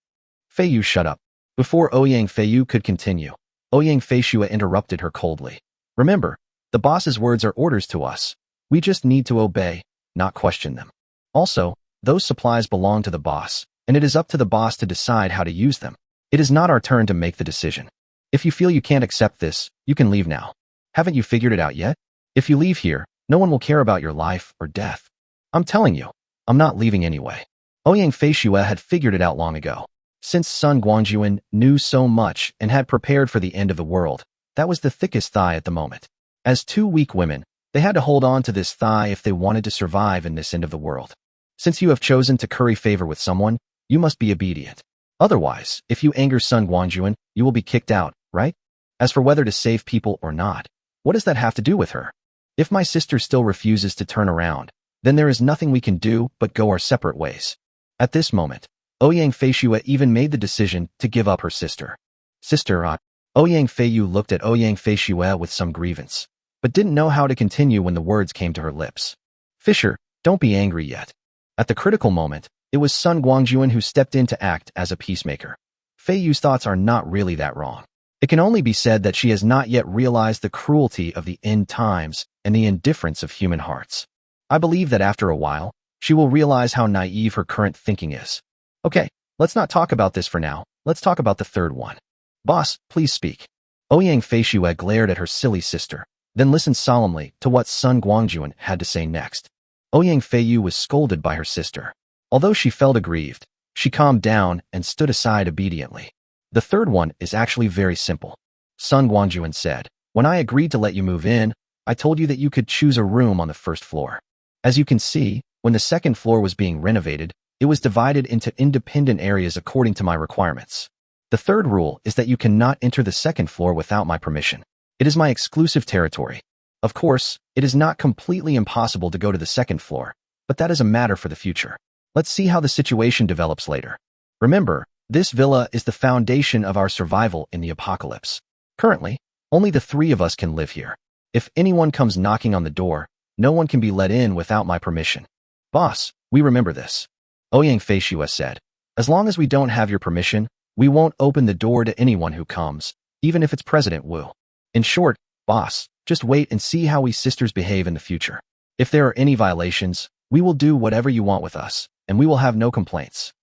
Feiyu shut up. Before Ouyang Feiyu could continue, Ouyang Feishua interrupted her coldly. Remember, the boss's words are orders to us. We just need to obey, not question them. Also, those supplies belong to the boss, and it is up to the boss to decide how to use them. It is not our turn to make the decision. If you feel you can't accept this, you can leave now. Haven't you figured it out yet? If you leave here, no one will care about your life or death. I'm telling you, I'm not leaving anyway. Ouyang Feishua had figured it out long ago. Since Sun Guangjun knew so much and had prepared for the end of the world, that was the thickest thigh at the moment. As two weak women, they had to hold on to this thigh if they wanted to survive in this end of the world. Since you have chosen to curry favor with someone, you must be obedient. Otherwise, if you anger Sun Guangjun, you will be kicked out, right? As for whether to save people or not, what does that have to do with her? If my sister still refuses to turn around, then there is nothing we can do but go our separate ways. At this moment, Ouyang Feishua even made the decision to give up her sister. Ouyang Feiyu looked at Ouyang Feishua with some grievance, but didn't know how to continue when the words came to her lips. Fisher, don't be angry yet. At the critical moment, it was Sun Guangjun who stepped in to act as a peacemaker. Feiyu's thoughts are not really that wrong. It can only be said that she has not yet realized the cruelty of the end times and the indifference of human hearts. I believe that after a while, she will realize how naive her current thinking is. Okay, let's not talk about this for now. Let's talk about the third one. Boss, please speak. Ouyang Feishua glared at her silly sister, then listened solemnly to what Sun Guangjun had to say next. Ouyang Feiyu was scolded by her sister. Although she felt aggrieved, she calmed down and stood aside obediently. The third one is actually very simple. Sun Guangjun said, when I agreed to let you move in, I told you that you could choose a room on the first floor. As you can see, when the second floor was being renovated, it was divided into independent areas according to my requirements. The third rule is that you cannot enter the second floor without my permission. It is my exclusive territory. Of course, it is not completely impossible to go to the second floor, but that is a matter for the future. Let's see how the situation develops later. Remember, this villa is the foundation of our survival in the apocalypse. Currently, only the three of us can live here. If anyone comes knocking on the door, no one can be let in without my permission. Boss, we remember this. Ouyang Feishua said, as long as we don't have your permission, we won't open the door to anyone who comes, even if it's President Wu. In short, boss, just wait and see how we sisters behave in the future. If there are any violations, we will do whatever you want with us, and we will have no complaints.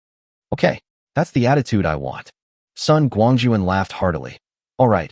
Okay, that's the attitude I want. Sun Guangjun laughed heartily. Alright,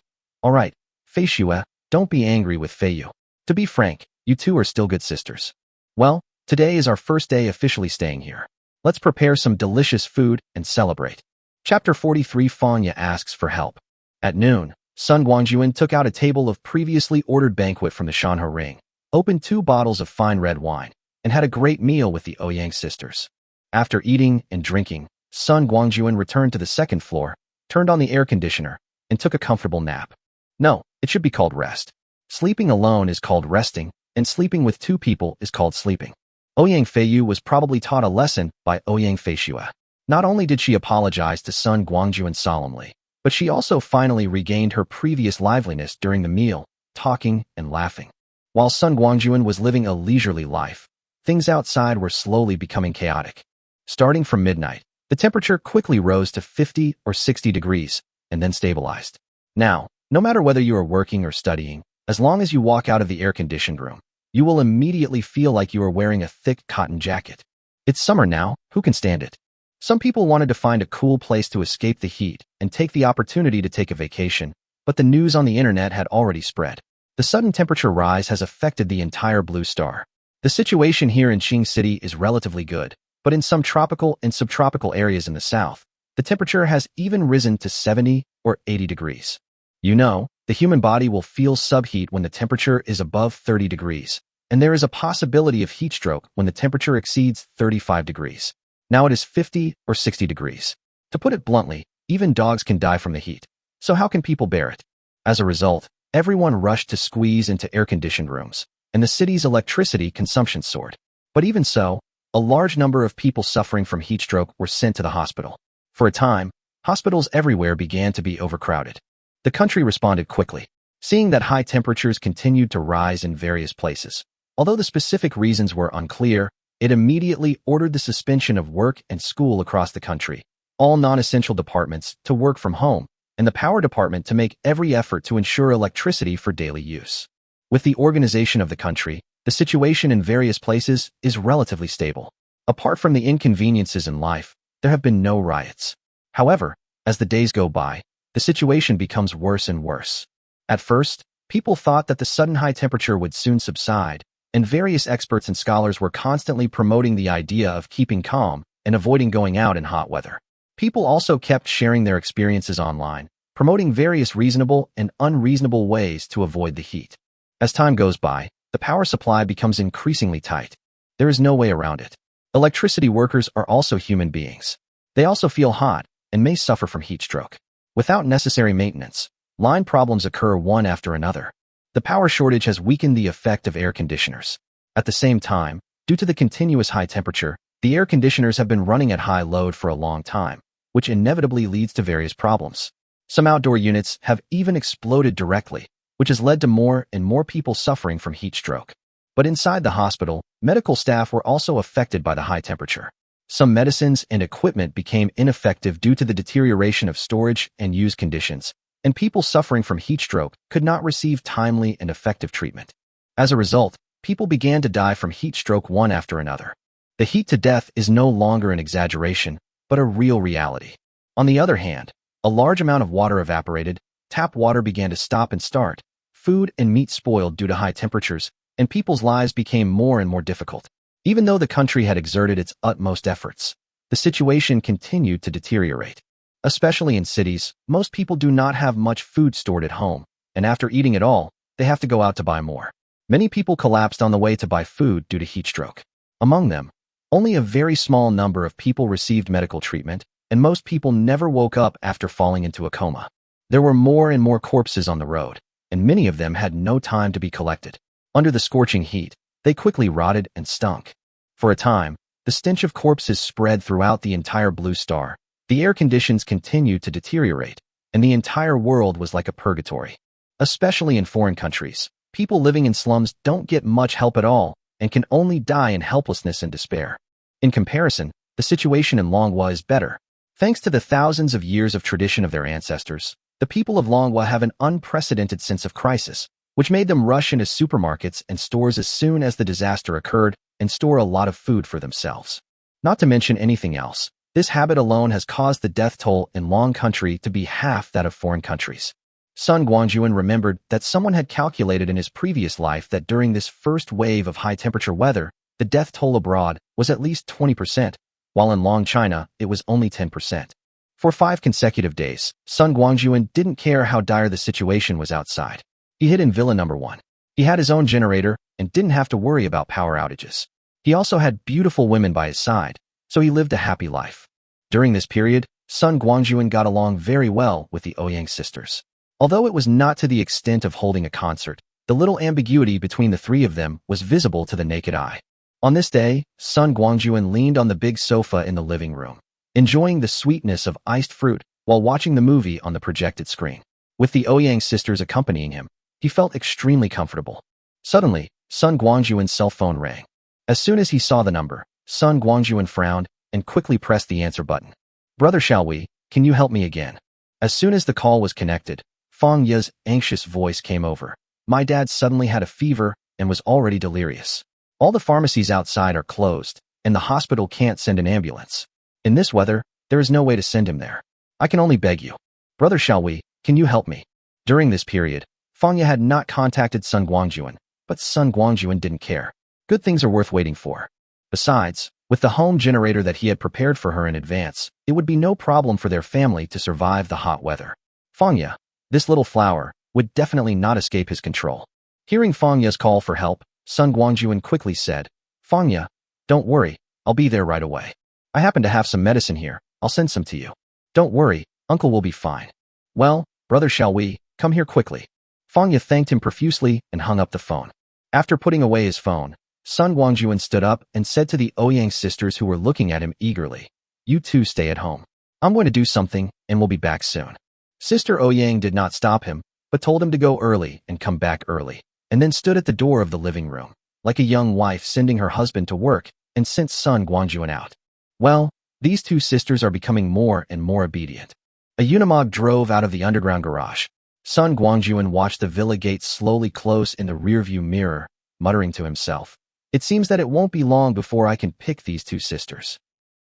Fei Xue, don't be angry with Fei Yu. To be frank, you two are still good sisters. Well, today is our first day officially staying here. Let's prepare some delicious food and celebrate. Chapter 43 Fanya asks for help. At noon, Sun Guangjun took out a table of previously ordered banquet from the Shanhe Ring, opened 2 bottles of fine red wine, and had a great meal with the Ouyang sisters. After eating and drinking, Sun Guangjun returned to the second floor, turned on the air conditioner, and took a comfortable nap. No, it should be called rest. Sleeping alone is called resting, and sleeping with 2 people is called sleeping. Ouyang Feiyu was probably taught a lesson by Ouyang Fei Xue. Not only did she apologize to Sun Guangjun solemnly, but she also finally regained her previous liveliness during the meal, talking and laughing. While Sun Guangjun was living a leisurely life, things outside were slowly becoming chaotic. Starting from midnight, the temperature quickly rose to 50 or 60 degrees, and then stabilized. Now, no matter whether you are working or studying, as long as you walk out of the air-conditioned room, you will immediately feel like you are wearing a thick cotton jacket. It's summer now, who can stand it? Some people wanted to find a cool place to escape the heat and take the opportunity to take a vacation, but the news on the internet had already spread. The sudden temperature rise has affected the entire Blue Star. The situation here in Qing City is relatively good, but in some tropical and subtropical areas in the south, the temperature has even risen to 70 or 80 degrees. You know, the human body will feel subheat when the temperature is above 30 degrees, and there is a possibility of heat stroke when the temperature exceeds 35 degrees. Now it is 50 or 60 degrees. To put it bluntly, even dogs can die from the heat. So how can people bear it? As a result, everyone rushed to squeeze into air-conditioned rooms, and the city's electricity consumption soared. But even so, a large number of people suffering from heat stroke were sent to the hospital. For a time, hospitals everywhere began to be overcrowded. The country responded quickly, seeing that high temperatures continued to rise in various places. Although the specific reasons were unclear, it immediately ordered the suspension of work and school across the country, all non-essential departments to work from home, and the power department to make every effort to ensure electricity for daily use. With the organization of the country, the situation in various places is relatively stable. Apart from the inconveniences in life, there have been no riots. However, as the days go by, the situation becomes worse and worse. At first, people thought that the sudden high temperature would soon subside, and various experts and scholars were constantly promoting the idea of keeping calm and avoiding going out in hot weather. People also kept sharing their experiences online, promoting various reasonable and unreasonable ways to avoid the heat. As time goes by, the power supply becomes increasingly tight. There is no way around it. Electricity workers are also human beings. They also feel hot and may suffer from heat stroke. Without necessary maintenance, line problems occur one after another. The power shortage has weakened the effect of air conditioners. At the same time, due to the continuous high temperature, the air conditioners have been running at high load for a long time, which inevitably leads to various problems. Some outdoor units have even exploded directly, which has led to more and more people suffering from heat stroke. But inside the hospital, medical staff were also affected by the high temperature. Some medicines and equipment became ineffective due to the deterioration of storage and use conditions, and people suffering from heat stroke could not receive timely and effective treatment. As a result, people began to die from heat stroke one after another. The heat to death is no longer an exaggeration, but a real reality. On the other hand, a large amount of water evaporated, tap water began to stop and start, food and meat spoiled due to high temperatures, and people's lives became more and more difficult. Even though the country had exerted its utmost efforts, the situation continued to deteriorate. Especially in cities, most people do not have much food stored at home, and after eating it all, they have to go out to buy more. Many people collapsed on the way to buy food due to heat stroke. Among them, only a very small number of people received medical treatment, and most people never woke up after falling into a coma. There were more and more corpses on the road, and many of them had no time to be collected. Under the scorching heat, they quickly rotted and stunk. For a time, the stench of corpses spread throughout the entire Blue Star. The air conditions continued to deteriorate, and the entire world was like a purgatory. Especially in foreign countries, people living in slums don't get much help at all and can only die in helplessness and despair. In comparison, the situation in Longhua is better. Thanks to the thousands of years of tradition of their ancestors, the people of Longhua have an unprecedented sense of crisis, which made them rush into supermarkets and stores as soon as the disaster occurred and store a lot of food for themselves. Not to mention anything else, This habit alone has caused the death toll in Long country to be half that of foreign countries. Sun Guangjun remembered that someone had calculated in his previous life that during this first wave of high-temperature weather, the death toll abroad was at least 20%, while in Long China, it was only 10%. For 5 consecutive days, Sun Guangjun didn't care how dire the situation was outside. He hid in Villa Number 1. He had his own generator and didn't have to worry about power outages. He also had beautiful women by his side, so he lived a happy life. During this period, Sun Guangjun got along very well with the Ouyang sisters. Although it was not to the extent of holding a concert, the little ambiguity between the three of them was visible to the naked eye. On this day, Sun Guangjun leaned on the big sofa in the living room, enjoying the sweetness of iced fruit while watching the movie on the projected screen. With the Ouyang sisters accompanying him, he felt extremely comfortable. Suddenly, Sun Guangjun's cell phone rang. As soon as he saw the number, Sun Guangjun frowned and quickly pressed the answer button. "Brother Xiaowei, can you help me again?" As soon as the call was connected, Fang Ye's anxious voice came over. "My dad suddenly had a fever and was already delirious. All the pharmacies outside are closed, and the hospital can't send an ambulance. In this weather, there is no way to send him there. I can only beg you. Brother Xiaowei, can you help me?" During this period, Fang Ye had not contacted Sun Guangjun, but Sun Guangjun didn't care. Good things are worth waiting for. Besides, with the home generator that he had prepared for her in advance, it would be no problem for their family to survive the hot weather. Fang Ye, this little flower, would definitely not escape his control. Hearing Fang Ye's call for help, Sun Guangjun quickly said, "Fang Ye, don't worry, I'll be there right away. I happen to have some medicine here, I'll send some to you. Don't worry, uncle will be fine. Well, brother Xiaowei, come here quickly." Fang Ye thanked him profusely and hung up the phone. After putting away his phone, Sun Guangjun stood up and said to the Ouyang sisters who were looking at him eagerly, "You two stay at home. I'm going to do something and we'll be back soon." Sister Ouyang did not stop him, but told him to go early and come back early, and then stood at the door of the living room, like a young wife sending her husband to work, and sent Sun Guangjun out. Well, these two sisters are becoming more and more obedient. A Unimog drove out of the underground garage. Sun Guangjun watched the villa gate slowly close in the rearview mirror, muttering to himself, "It seems that it won't be long before I can pick these two sisters."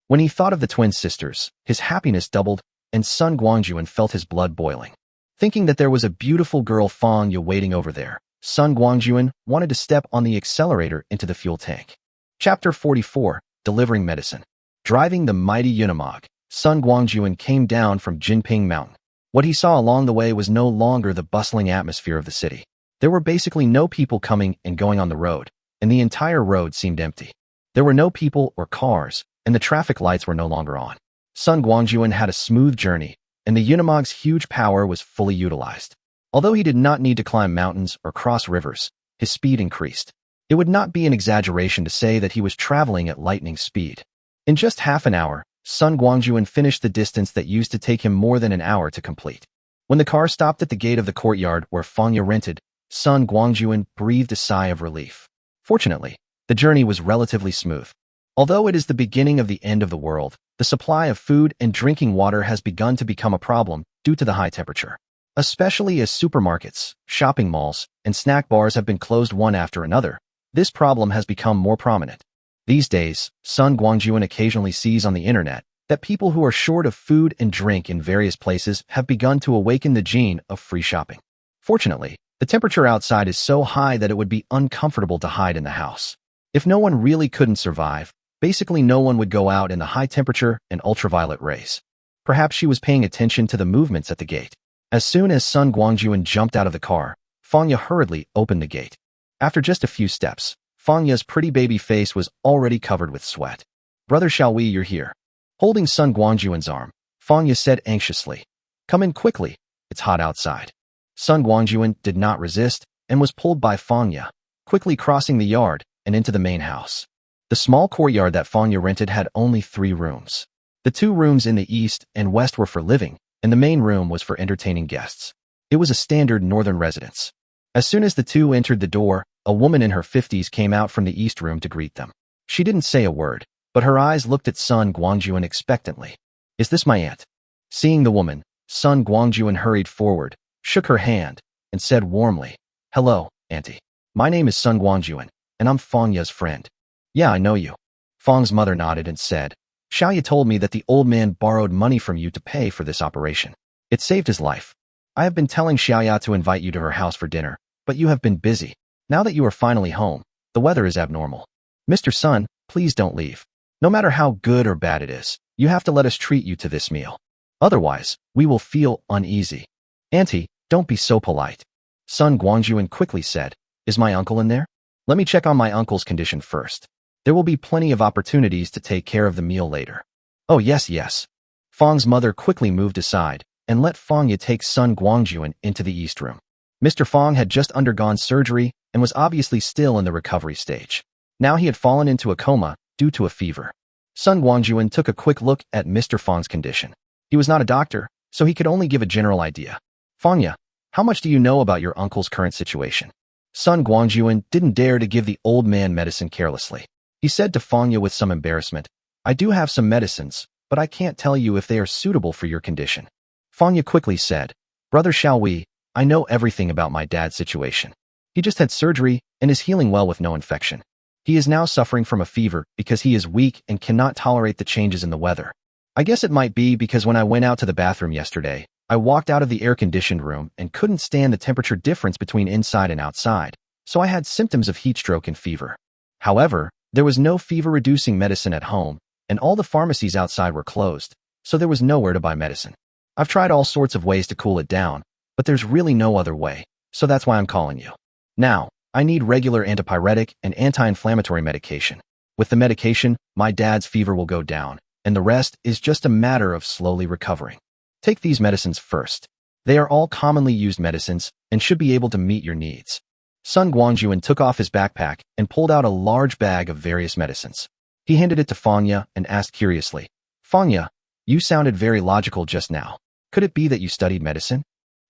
When he thought of the twin sisters, his happiness doubled, and Sun Guangjun felt his blood boiling. Thinking that there was a beautiful girl Fang Ye waiting over there, Sun Guangjun wanted to step on the accelerator into the fuel tank. Chapter 44, Delivering Medicine. Driving the mighty Unimog, Sun Guangjun came down from Jinping Mountain. What he saw along the way was no longer the bustling atmosphere of the city. There were basically no people coming and going on the road, and the entire road seemed empty. There were no people or cars, and the traffic lights were no longer on. Sun Guangjun had a smooth journey, and the Unimog's huge power was fully utilized. Although he did not need to climb mountains or cross rivers, his speed increased. It would not be an exaggeration to say that he was traveling at lightning speed. In just half an hour, Sun Guangjun finished the distance that used to take him more than an hour to complete. When the car stopped at the gate of the courtyard where Fang Ye rented, Sun Guangjun breathed a sigh of relief. Fortunately, the journey was relatively smooth. Although it is the beginning of the end of the world, the supply of food and drinking water has begun to become a problem due to the high temperature. Especially as supermarkets, shopping malls, and snack bars have been closed one after another, this problem has become more prominent. These days, Sun Guangjun occasionally sees on the internet that people who are short of food and drink in various places have begun to awaken the gene of free shopping. Fortunately, the temperature outside is so high that it would be uncomfortable to hide in the house. If no one really couldn't survive, basically no one would go out in the high temperature and ultraviolet rays. Perhaps she was paying attention to the movements at the gate. As soon as Sun Guangjun jumped out of the car, Fang Ye hurriedly opened the gate. After just a few steps, Fang Ye's pretty baby face was already covered with sweat. "Brother Xiaowei, you're here." Holding Sun Guangjun's arm, Fang Ye said anxiously, "Come in quickly, it's hot outside." Sun Guangjun did not resist and was pulled by Fang Ye, quickly crossing the yard and into the main house. The small courtyard that Fang Ye rented had only 3 rooms. The 2 rooms in the east and west were for living, and the main room was for entertaining guests. It was a standard northern residence. As soon as the two entered the door, a woman in her 50s came out from the east room to greet them. She didn't say a word, but her eyes looked at Sun Guangjun expectantly. "Is this my aunt?" Seeing the woman, Sun Guangjun hurried forward, shook her hand, and said warmly, "Hello, auntie. My name is Sun Guangjun, and I'm Fang Ye's friend." "Yeah, I know you." Fang's mother nodded and said, Xiaoya told me that the old man borrowed money from you to pay for this operation. It saved his life. I have been telling Xiaoya to invite you to her house for dinner, but you have been busy. Now that you are finally home, the weather is abnormal. Mr. Sun, please don't leave. No matter how good or bad it is, you have to let us treat you to this meal. Otherwise, we will feel uneasy. Auntie, don't be so polite. Sun Guangjun quickly said, Is my uncle in there? Let me check on my uncle's condition first. There will be plenty of opportunities to take care of the meal later. Oh yes. Fang's mother quickly moved aside and let Fangya take Sun Guangjun into the east room. Mr. Fang had just undergone surgery and was obviously still in the recovery stage. Now he had fallen into a coma due to a fever. Sun Guangjun took a quick look at Mr. Fang's condition. He was not a doctor, so he could only give a general idea. Fangya, how much do you know about your uncle's current situation? Sun Guangjun didn't dare to give the old man medicine carelessly. He said to Fangya with some embarrassment, I do have some medicines, but I can't tell you if they are suitable for your condition. Fangya quickly said, Brother Xiaoyi, I know everything about my dad's situation. He just had surgery and is healing well with no infection. He is now suffering from a fever because he is weak and cannot tolerate the changes in the weather. I guess it might be because when I went out to the bathroom yesterday, I walked out of the air-conditioned room and couldn't stand the temperature difference between inside and outside, so I had symptoms of heat stroke and fever. However, there was no fever-reducing medicine at home, and all the pharmacies outside were closed, so there was nowhere to buy medicine. I've tried all sorts of ways to cool it down, but there's really no other way, so that's why I'm calling you. Now, I need regular antipyretic and anti-inflammatory medication. With the medication, my dad's fever will go down, and the rest is just a matter of slowly recovering. Take these medicines first. They are all commonly used medicines and should be able to meet your needs. Sun Guangjun took off his backpack and pulled out a large bag of various medicines. He handed it to Fangya and asked curiously, Fangya, you sounded very logical just now. Could it be that you studied medicine?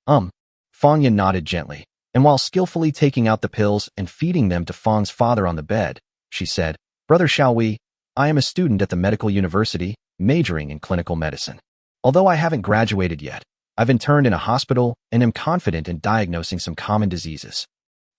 Fangya nodded gently, and while skillfully taking out the pills and feeding them to Fang's father on the bed, she said, Brother Xiaoyi, I am a student at the medical university, majoring in clinical medicine. Although I haven't graduated yet, I've interned in a hospital and am confident in diagnosing some common diseases.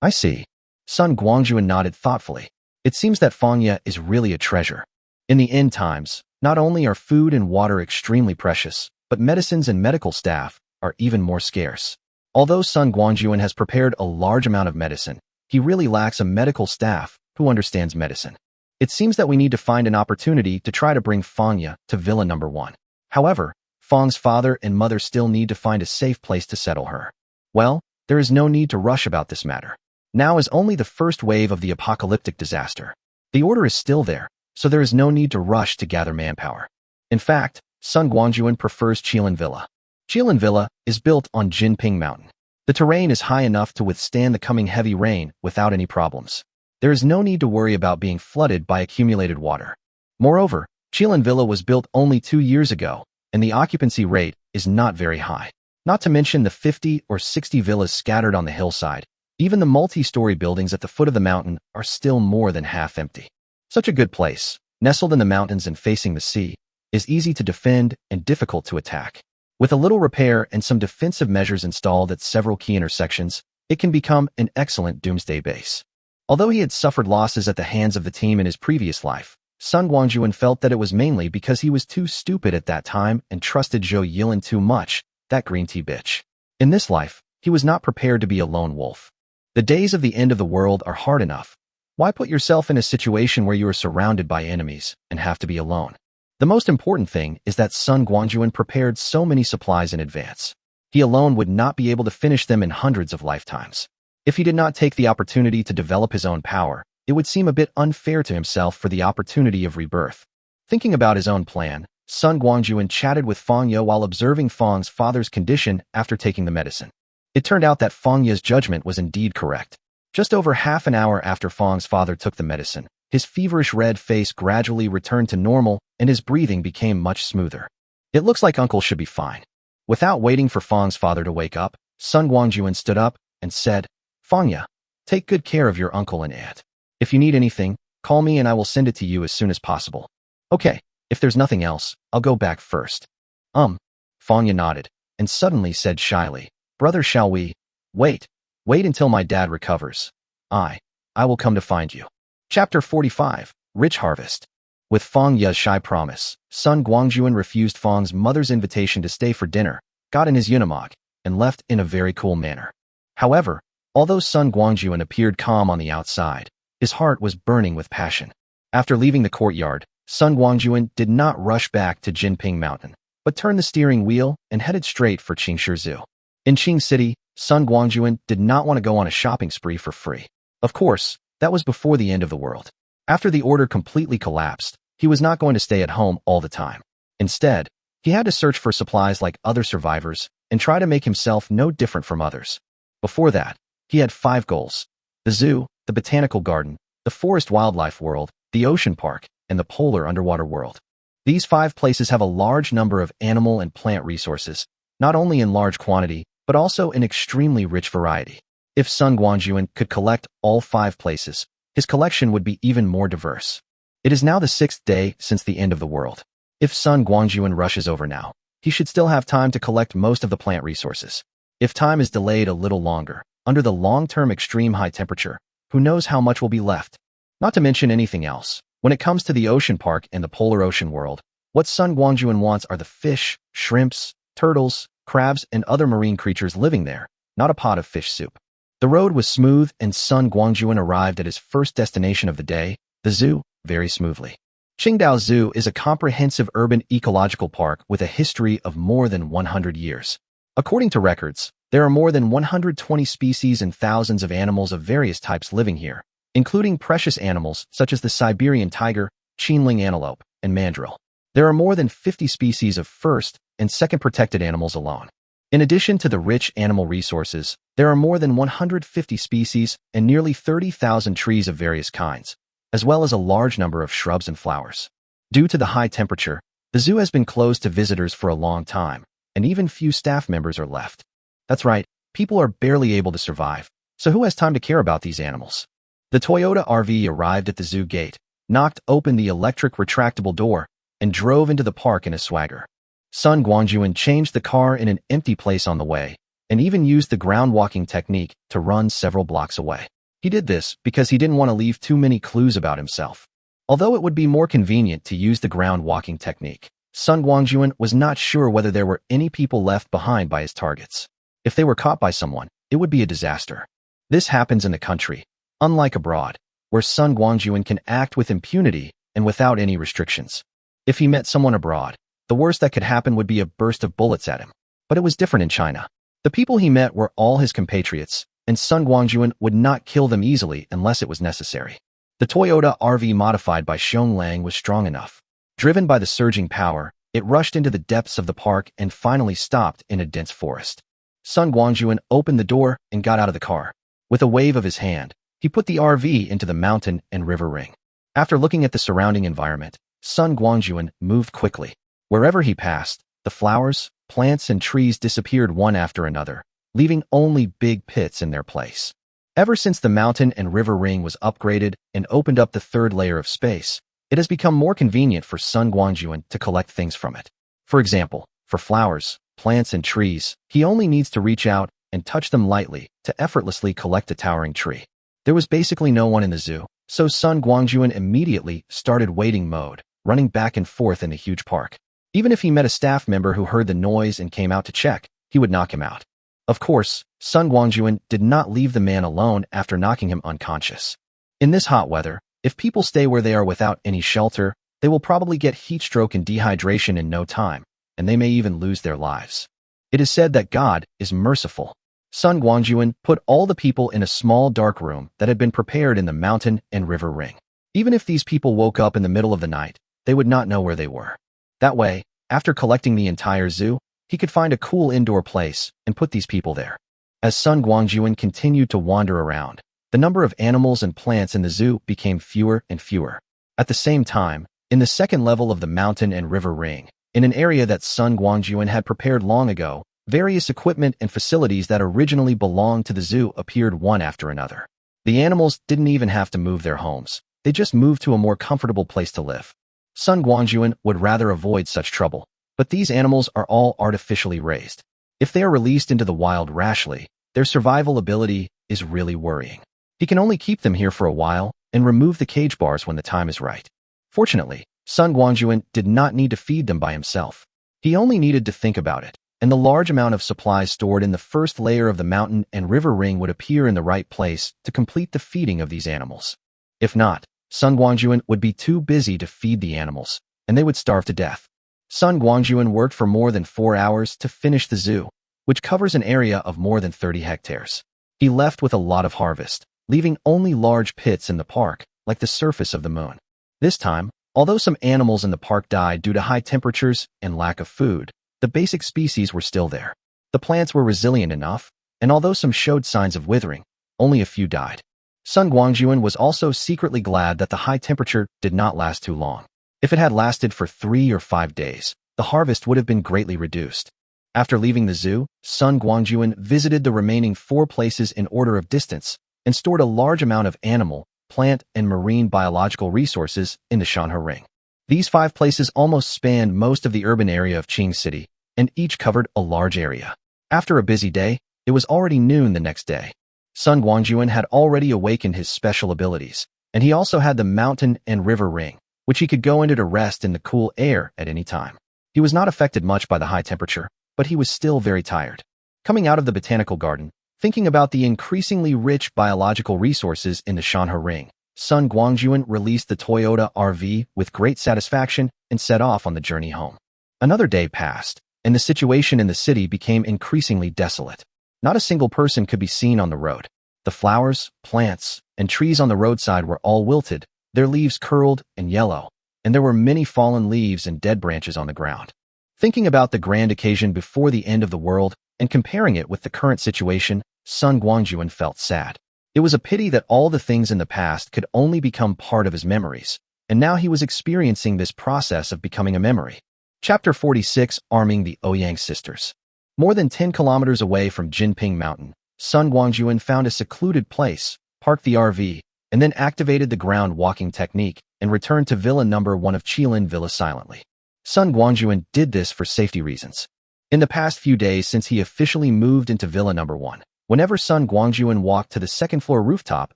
I see. Sun Guangjun nodded thoughtfully. It seems that Fangya is really a treasure. In the end times, not only are food and water extremely precious, but medicines and medical staff are even more scarce. Although Sun Guangjun has prepared a large amount of medicine, he really lacks a medical staff who understands medicine. It seems that we need to find an opportunity to try to bring Fangya to Villa number 1. However, Fang's father and mother still need to find a safe place to settle her. Well, there is no need to rush about this matter. Now is only the first wave of the apocalyptic disaster. The order is still there, so there is no need to rush to gather manpower. In fact, Sun Guangjun prefers Qilin Villa. Qilin Villa is built on Jinping Mountain. The terrain is high enough to withstand the coming heavy rain without any problems. There is no need to worry about being flooded by accumulated water. Moreover, Qilin Villa was built only 2 years ago, and the occupancy rate is not very high. Not to mention the 50 or 60 villas scattered on the hillside. Even the multi-story buildings at the foot of the mountain are still more than half empty. Such a good place, nestled in the mountains and facing the sea, is easy to defend and difficult to attack. With a little repair and some defensive measures installed at several key intersections, it can become an excellent Doomsday base. Although he had suffered losses at the hands of the team in his previous life, Sun Guangjun felt that it was mainly because he was too stupid at that time and trusted Zhou Yilin too much, that green tea bitch. In this life, he was not prepared to be a lone wolf. The days of the end of the world are hard enough. Why put yourself in a situation where you are surrounded by enemies and have to be alone? The most important thing is that Sun Guangjun prepared so many supplies in advance. He alone would not be able to finish them in hundreds of lifetimes. If he did not take the opportunity to develop his own power, it would seem a bit unfair to himself for the opportunity of rebirth. Thinking about his own plan, Sun Guangjun chatted with Fangya while observing Fang's father's condition after taking the medicine. It turned out that Fangya's judgment was indeed correct. Just over half an hour after Fang's father took the medicine, his feverish red face gradually returned to normal and his breathing became much smoother. It looks like Uncle should be fine. Without waiting for Fang's father to wake up, Sun Guangjun stood up and said, Fangya, take good care of your uncle and aunt. If you need anything, call me and I will send it to you as soon as possible. Okay, if there's nothing else, I'll go back first. Fangya nodded and suddenly said shyly, Brother Xiaoyi, wait until my dad recovers. I will come to find you. Chapter 45, Rich Harvest. With Fang Ye's shy promise, Sun Guangjun refused Fang's mother's invitation to stay for dinner, got in his unimog, and left in a very cool manner. However, although Sun Guangjun appeared calm on the outside, his heart was burning with passion. After leaving the courtyard, Sun Guangjun did not rush back to Jinping Mountain, but turned the steering wheel and headed straight for Qingshi Zoo. In Qing City, Sun Guangjun did not want to go on a shopping spree for free. Of course, that was before the end of the world. After the order completely collapsed, he was not going to stay at home all the time. Instead, he had to search for supplies like other survivors and try to make himself no different from others. Before that, he had 5 goals: the zoo, the botanical garden, the forest wildlife world, the ocean park, and the polar underwater world. These 5 places have a large number of animal and plant resources, not only in large quantity, but also in extremely rich variety. If Sun Guangjun could collect all 5 places, his collection would be even more diverse. It is now the 6th day since the end of the world. If Sun Guangjun rushes over now, he should still have time to collect most of the plant resources. If time is delayed a little longer, under the long-term extreme high temperature, who knows how much will be left? Not to mention anything else. When it comes to the ocean park and the polar ocean world, what Sun Guangjun wants are the fish, shrimps, turtles, crabs, and other marine creatures living there, not a pot of fish soup. The road was smooth and Sun Guangjun arrived at his first destination of the day, the zoo, very smoothly. Qingdao Zoo is a comprehensive urban ecological park with a history of more than 100 years. According to records, there are more than 120 species and thousands of animals of various types living here, including precious animals such as the Siberian tiger, Qinling antelope, and mandrill. There are more than 50 species of first and second protected animals alone. In addition to the rich animal resources, there are more than 150 species and nearly 30,000 trees of various kinds, as well as a large number of shrubs and flowers. Due to the high temperature, the zoo has been closed to visitors for a long time, and even few staff members are left. That's right, people are barely able to survive, so who has time to care about these animals? The Toyota RV arrived at the zoo gate, knocked open the electric retractable door, and drove into the park in a swagger. Sun Guangjun changed the car in an empty place on the way, and even used the ground walking technique to run several blocks away. He did this because he didn't want to leave too many clues about himself. Although it would be more convenient to use the ground walking technique, Sun Guangjun was not sure whether there were any people left behind by his targets. If they were caught by someone, it would be a disaster. This happens in the country, unlike abroad, where Sun Guangjun can act with impunity and without any restrictions. If he met someone abroad, the worst that could happen would be a burst of bullets at him. But it was different in China. The people he met were all his compatriots, and Sun Guangjun would not kill them easily unless it was necessary. The Toyota RV modified by Xiong Lang was strong enough. Driven by the surging power, it rushed into the depths of the park and finally stopped in a dense forest. Sun Guangjun opened the door and got out of the car. With a wave of his hand, he put the RV into the mountain and river ring. After looking at the surrounding environment, Sun Guangjun moved quickly. Wherever he passed, the flowers, plants, and trees disappeared one after another, leaving only big pits in their place. Ever since the mountain and river ring was upgraded and opened up the 3rd layer of space, it has become more convenient for Sun Guangjun to collect things from it. For example, for flowers, plants, and trees, he only needs to reach out and touch them lightly to effortlessly collect a towering tree. There was basically no one in the zoo, so Sun Guangjun immediately started waiting mode, running back and forth in the huge park. Even if he met a staff member who heard the noise and came out to check, he would knock him out. Of course, Sun Guangjun did not leave the man alone after knocking him unconscious. In this hot weather, if people stay where they are without any shelter, they will probably get heat stroke and dehydration in no time, and they may even lose their lives. It is said that God is merciful. Sun Guangjun put all the people in a small dark room that had been prepared in the mountain and river ring. Even if these people woke up in the middle of the night, they would not know where they were. That way, after collecting the entire zoo, he could find a cool indoor place and put these people there. As Sun Guangjun continued to wander around, the number of animals and plants in the zoo became fewer and fewer. At the same time, in the 2nd level of the mountain and river ring, in an area that Sun Guangjun had prepared long ago, various equipment and facilities that originally belonged to the zoo appeared one after another. The animals didn't even have to move their homes. They just moved to a more comfortable place to live. Sun Guangjun would rather avoid such trouble, but these animals are all artificially raised. If they are released into the wild rashly, their survival ability is really worrying. He can only keep them here for a while and remove the cage bars when the time is right. Fortunately, Sun Guangjun did not need to feed them by himself. He only needed to think about it, and the large amount of supplies stored in the first layer of the mountain and river ring would appear in the right place to complete the feeding of these animals. If not, Sun Guangjun would be too busy to feed the animals, and they would starve to death. Sun Guangjun worked for more than 4 hours to finish the zoo, which covers an area of more than 30 hectares. He left with a lot of harvest, leaving only large pits in the park, like the surface of the moon. This time, although some animals in the park died due to high temperatures and lack of food, the basic species were still there. The plants were resilient enough, and although some showed signs of withering, only a few died. Sun Guangjun was also secretly glad that the high temperature did not last too long. If it had lasted for 3 or 5 days, the harvest would have been greatly reduced. After leaving the zoo, Sun Guangjun visited the remaining 4 places in order of distance and stored a large amount of animal, plant, and marine biological resources in the Shanhe Ring. These 5 places almost spanned most of the urban area of Qing City, and each covered a large area. After a busy day, it was already noon the next day. Sun Guangjun had already awakened his special abilities, and he also had the mountain and river ring, which he could go into to rest in the cool air at any time. He was not affected much by the high temperature, but he was still very tired. Coming out of the botanical garden, thinking about the increasingly rich biological resources in the Shanhe Ring, Sun Guangjun released the Toyota RV with great satisfaction and set off on the journey home. Another day passed, and the situation in the city became increasingly desolate. Not a single person could be seen on the road. The flowers, plants, and trees on the roadside were all wilted, their leaves curled and yellow, and there were many fallen leaves and dead branches on the ground. Thinking about the grand occasion before the end of the world and comparing it with the current situation, Sun Guangjun felt sad. It was a pity that all the things in the past could only become part of his memories, and now he was experiencing this process of becoming a memory. Chapter 46, Arming the Ouyang Sisters. More than 10 kilometers away from Jinping Mountain, Sun Guangjun found a secluded place, parked the RV, and then activated the ground walking technique and returned to Villa number 1 of Qilin Villa silently. Sun Guangjun did this for safety reasons. In the past few days since he officially moved into Villa number 1, whenever Sun Guangjun walked to the second-floor rooftop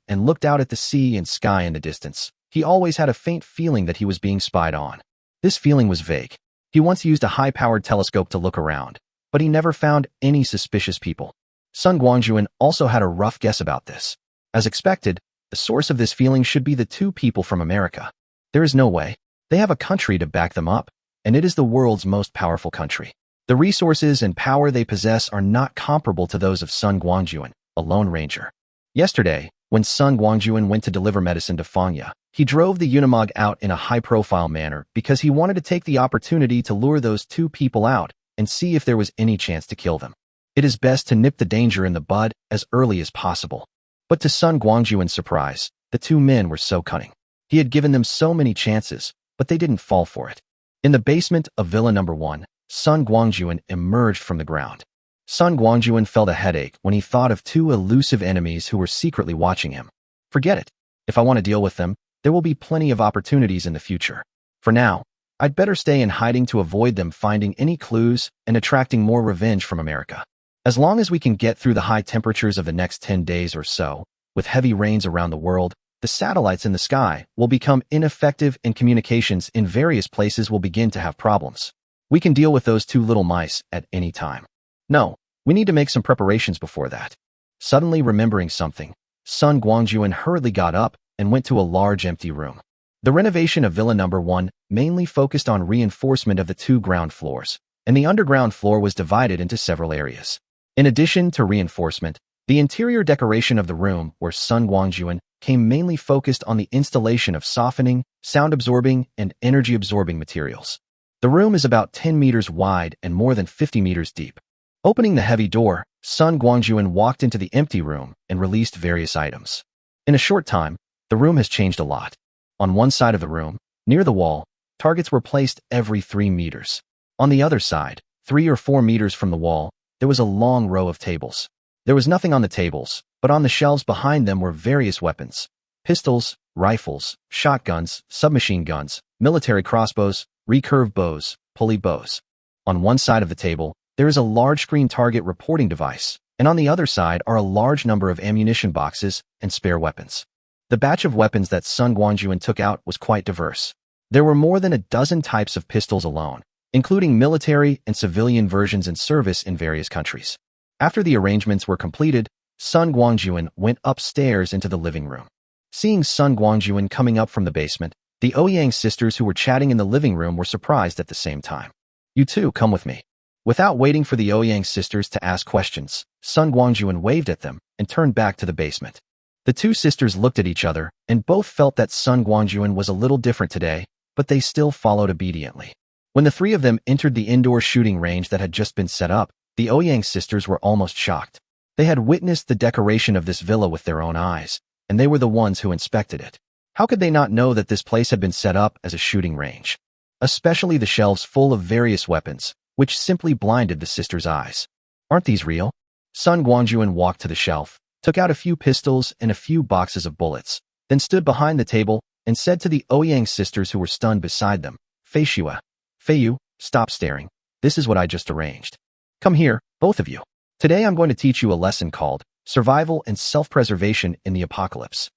and looked out at the sea and sky in the distance, he always had a faint feeling that he was being spied on. This feeling was vague. He once used a high-powered telescope to look around, but he never found any suspicious people. Sun Guangjun also had a rough guess about this. As expected, the source of this feeling should be the 2 people from America. There is no way. They have a country to back them up, and it is the world's most powerful country. The resources and power they possess are not comparable to those of Sun Guangjun, a lone ranger. Yesterday, when Sun Guangjun went to deliver medicine to Fangya, he drove the Unimog out in a high-profile manner because he wanted to take the opportunity to lure those 2 people out and see if there was any chance to kill them. It is best to nip the danger in the bud as early as possible. But to Sun Guangjun's surprise, the 2 men were so cunning. He had given them so many chances, but they didn't fall for it. In the basement of Villa number 1, Sun Guangjun emerged from the ground. Sun Guangjun felt a headache when he thought of 2 elusive enemies who were secretly watching him. Forget it. If I want to deal with them, there will be plenty of opportunities in the future. For now, I'd better stay in hiding to avoid them finding any clues and attracting more revenge from America. As long as we can get through the high temperatures of the next 10 days or so, with heavy rains around the world, the satellites in the sky will become ineffective and communications in various places will begin to have problems. We can deal with those 2 little mice at any time. No, we need to make some preparations before that. Suddenly remembering something, Sun Guangjun hurriedly got up and went to a large empty room. The renovation of Villa number 1 mainly focused on reinforcement of the 2 ground floors, and the underground floor was divided into several areas. In addition to reinforcement, the interior decoration of the room where Sun Guangjun came mainly focused on the installation of softening, sound-absorbing, and energy-absorbing materials. The room is about 10 meters wide and more than 50 meters deep. Opening the heavy door, Sun Guangjun walked into the empty room and released various items. In a short time, the room has changed a lot. On one side of the room, near the wall, targets were placed every 3 meters. On the other side, 3 or 4 meters from the wall, there was a long row of tables. There was nothing on the tables, but on the shelves behind them were various weapons: pistols, rifles, shotguns, submachine guns, military crossbows, recurve bows, pulley bows. On one side of the table, there is a large screen target reporting device, and on the other side are a large number of ammunition boxes and spare weapons. The batch of weapons that Sun Guangjun took out was quite diverse. There were more than a dozen types of pistols alone, including military and civilian versions in service in various countries. After the arrangements were completed, Sun Guangjun went upstairs into the living room. Seeing Sun Guangjun coming up from the basement, the Ouyang sisters who were chatting in the living room were surprised at the same time. "You too, come with me." Without waiting for the Ouyang sisters to ask questions, Sun Guangjun waved at them and turned back to the basement. The two sisters looked at each other and both felt that Sun Guangjun was a little different today, but they still followed obediently. When the three of them entered the indoor shooting range that had just been set up, the Ouyang sisters were almost shocked. They had witnessed the decoration of this villa with their own eyes, and they were the ones who inspected it. How could they not know that this place had been set up as a shooting range? Especially the shelves full of various weapons, which simply blinded the sisters' eyes. "Aren't these real?" Sun Guangjun walked to the shelf, took out a few pistols and a few boxes of bullets, then stood behind the table and said to the Ouyang sisters who were stunned beside them, Feiyu, stop staring. This is what I just arranged. Come here, both of you. Today I'm going to teach you a lesson called Survival and Self-Preservation in the Apocalypse.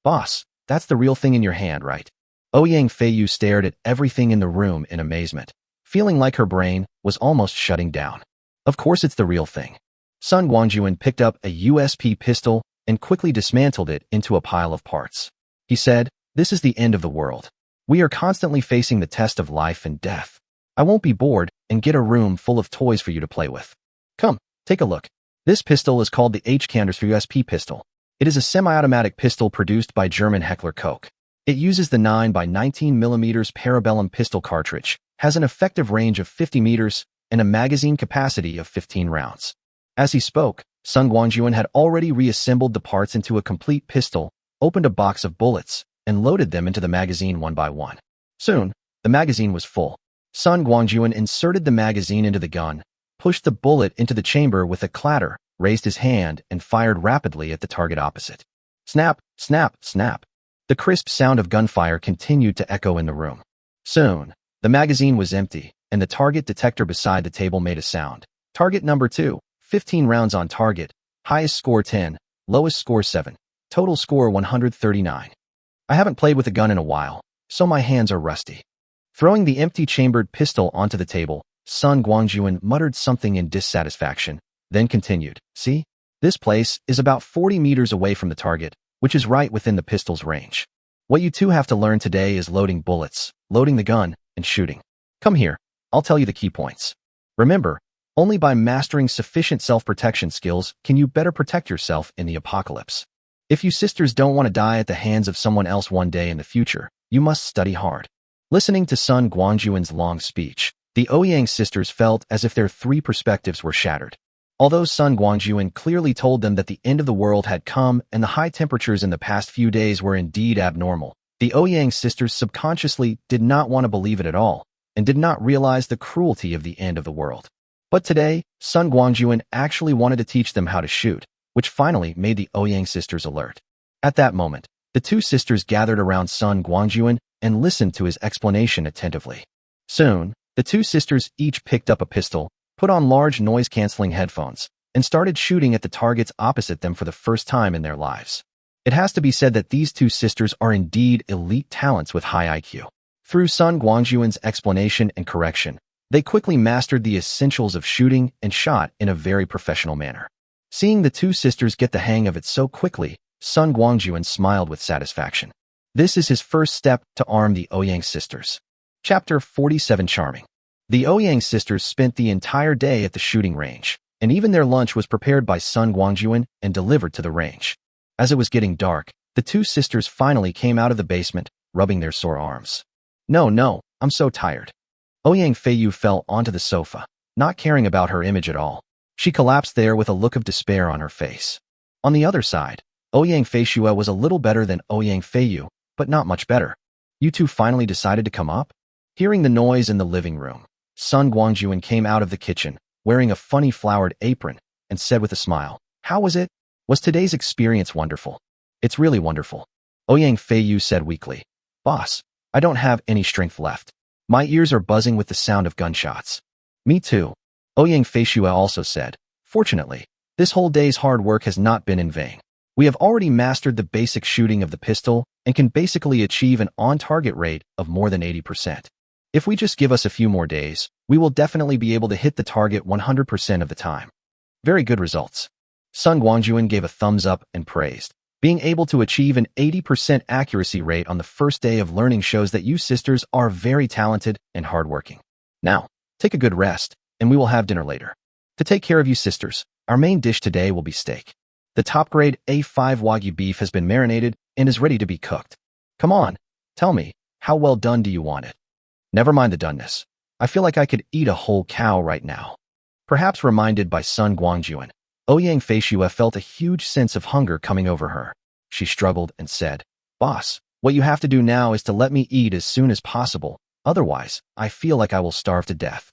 Boss, that's the real thing in your hand, right? Ouyang Feiyu stared at everything in the room in amazement, feeling like her brain was almost shutting down. Of course it's the real thing. Sun Guangjun picked up a USP pistol and quickly dismantled it into a pile of parts. He said, "This is the end of the world. We are constantly facing the test of life and death. I won't be bored and get a room full of toys for you to play with. Come, take a look. This pistol is called the H-Cander's USP pistol. It is a semi-automatic pistol produced by German Heckler Koch. It uses the 9x19mm Parabellum pistol cartridge, has an effective range of 50 meters, and a magazine capacity of 15 rounds. As he spoke, Sun Guangjun had already reassembled the parts into a complete pistol, opened a box of bullets, and loaded them into the magazine one by one. Soon, the magazine was full. Sun Guangjun inserted the magazine into the gun, pushed the bullet into the chamber with a clatter, raised his hand, and fired rapidly at the target opposite. Snap, snap, snap. The crisp sound of gunfire continued to echo in the room. Soon, the magazine was empty, and the target detector beside the table made a sound. Target number 2, 15 rounds on target, highest score 10, lowest score 7, total score 139. I haven't played with a gun in a while, so my hands are rusty. Throwing the empty chambered pistol onto the table, Sun Guangjun muttered something in dissatisfaction, then continued, "See? This place is about 40 meters away from the target, which is right within the pistol's range. What you two have to learn today is loading bullets, loading the gun, and shooting. Come here, I'll tell you the key points. Remember, only by mastering sufficient self-protection skills can you better protect yourself in the apocalypse. If you sisters don't want to die at the hands of someone else one day in the future, you must study hard." Listening to Sun Guangjun's long speech, the Ouyang sisters felt as if their three perspectives were shattered. Although Sun Guangjun clearly told them that the end of the world had come and the high temperatures in the past few days were indeed abnormal, the Ouyang sisters subconsciously did not want to believe it at all and did not realize the cruelty of the end of the world. But today, Sun Guangjun actually wanted to teach them how to shoot, which finally made the Ouyang sisters alert. At that moment, the two sisters gathered around Sun Guangjun and listened to his explanation attentively. Soon, the two sisters each picked up a pistol, put on large noise-canceling headphones, and started shooting at the targets opposite them for the first time in their lives. It has to be said that these two sisters are indeed elite talents with high IQ. Through Sun Guangjun's explanation and correction, they quickly mastered the essentials of shooting and shot in a very professional manner. Seeing the two sisters get the hang of it so quickly, Sun Guangjun smiled with satisfaction. This is his first step to arm the Ouyang sisters. Chapter 47 Charming. The Ouyang sisters spent the entire day at the shooting range, and even their lunch was prepared by Sun Guangjun and delivered to the range. As it was getting dark, the two sisters finally came out of the basement, rubbing their sore arms. No, I'm so tired." Ouyang Feiyu fell onto the sofa, not caring about her image at all. She collapsed there with a look of despair on her face. On the other side, Ouyang Feishua was a little better than Ouyang Feiyu, but not much better. "You two finally decided to come up?" Hearing the noise in the living room, Sun Guangjun came out of the kitchen, wearing a funny flowered apron, and said with a smile, "How was it? Was today's experience wonderful?" "It's really wonderful," Ouyang Feiyu said weakly. "Boss, I don't have any strength left. My ears are buzzing with the sound of gunshots." "Me too," Ouyang Feishua also said. "Fortunately, this whole day's hard work has not been in vain. We have already mastered the basic shooting of the pistol and can basically achieve an on-target rate of more than 80%. If we just give us a few more days, we will definitely be able to hit the target 100% of the time. Very good results. Sun Guangjun gave a thumbs up and praised. Being able to achieve an 80% accuracy rate on the first day of learning shows that you sisters are very talented and hardworking. Now, take a good rest, and we will have dinner later. To take care of you sisters, our main dish today will be steak. The top-grade A5 Wagyu beef has been marinated and is ready to be cooked. Come on, tell me, how well done do you want it? Never mind the doneness. I feel like I could eat a whole cow right now. Perhaps reminded by Sun Guangjun, Ouyang Feishue felt a huge sense of hunger coming over her. She struggled and said, "Boss, what you have to do now is to let me eat as soon as possible. Otherwise, I feel like I will starve to death."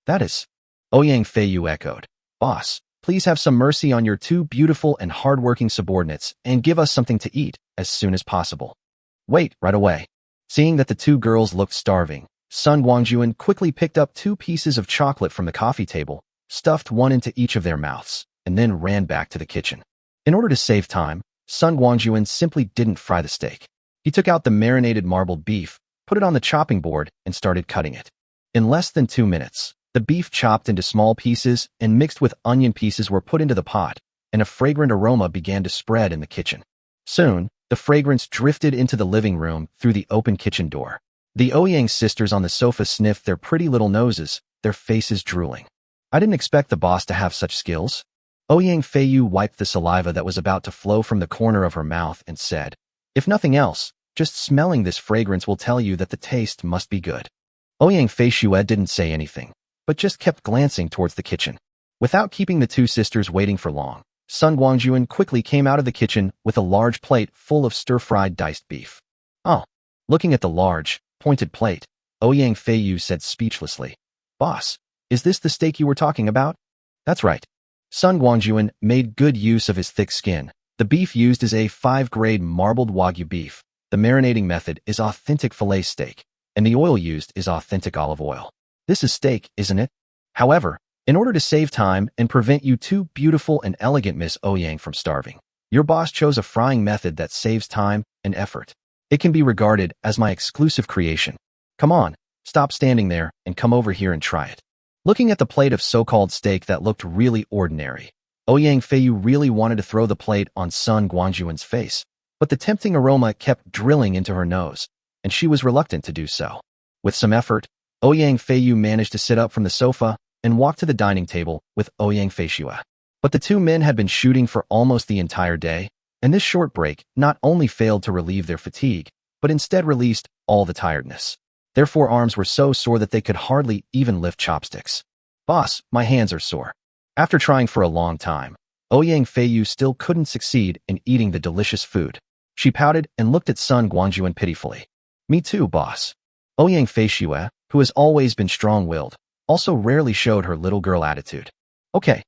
"That is," Ouyang Feiyue echoed. "Boss, please have some mercy on your two beautiful and hardworking subordinates and give us something to eat as soon as possible." "Wait, right away." Seeing that the two girls looked starving, Sun Guangjun quickly picked up 2 pieces of chocolate from the coffee table, stuffed one into each of their mouths, and then ran back to the kitchen. In order to save time, Sun Guangjun simply didn't fry the steak. He took out the marinated marbled beef, put it on the chopping board, and started cutting it. In less than 2 minutes, the beef chopped into small pieces and mixed with onion pieces were put into the pot, and a fragrant aroma began to spread in the kitchen. Soon, the fragrance drifted into the living room through the open kitchen door. The Ouyang sisters on the sofa sniffed their pretty little noses, their faces drooling. "I didn't expect the boss to have such skills." Ouyang Feiyue wiped the saliva that was about to flow from the corner of her mouth and said, "If nothing else, just smelling this fragrance will tell you that the taste must be good." Ouyang Feishue didn't say anything, but just kept glancing towards the kitchen. Without keeping the two sisters waiting for long, Sun Guangjun quickly came out of the kitchen with a large plate full of stir-fried diced beef. "Oh." Looking at the large, pointed plate, Ouyang Feiyue said speechlessly, "Boss, is this the steak you were talking about?" "That's right." Sun Guangjun made good use of his thick skin. The beef used is A5 grade marbled Wagyu beef. The marinating method is authentic filet steak, and the oil used is authentic olive oil. This is steak, isn't it? However, in order to save time and prevent you two beautiful and elegant Miss Ouyang from starving, your boss chose a frying method that saves time and effort. It can be regarded as my exclusive creation. Come on, stop standing there and come over here and try it. Looking at the plate of so-called steak that looked really ordinary, Ouyang Feiyue really wanted to throw the plate on Sun Guangjun's face, but the tempting aroma kept drilling into her nose, and she was reluctant to do so. With some effort, Ouyang Feiyue managed to sit up from the sofa and walk to the dining table with Ouyang Feishue. But the two men had been shooting for almost the entire day, and this short break not only failed to relieve their fatigue, but instead released all the tiredness. Their forearms were so sore that they could hardly even lift chopsticks. "Boss, my hands are sore." After trying for a long time, Ouyang Feiyue still couldn't succeed in eating the delicious food. She pouted and looked at Sun Guangjun pitifully. "Me too, boss." Ouyang Feishue, who has always been strong-willed, also rarely showed her little girl attitude. Okay,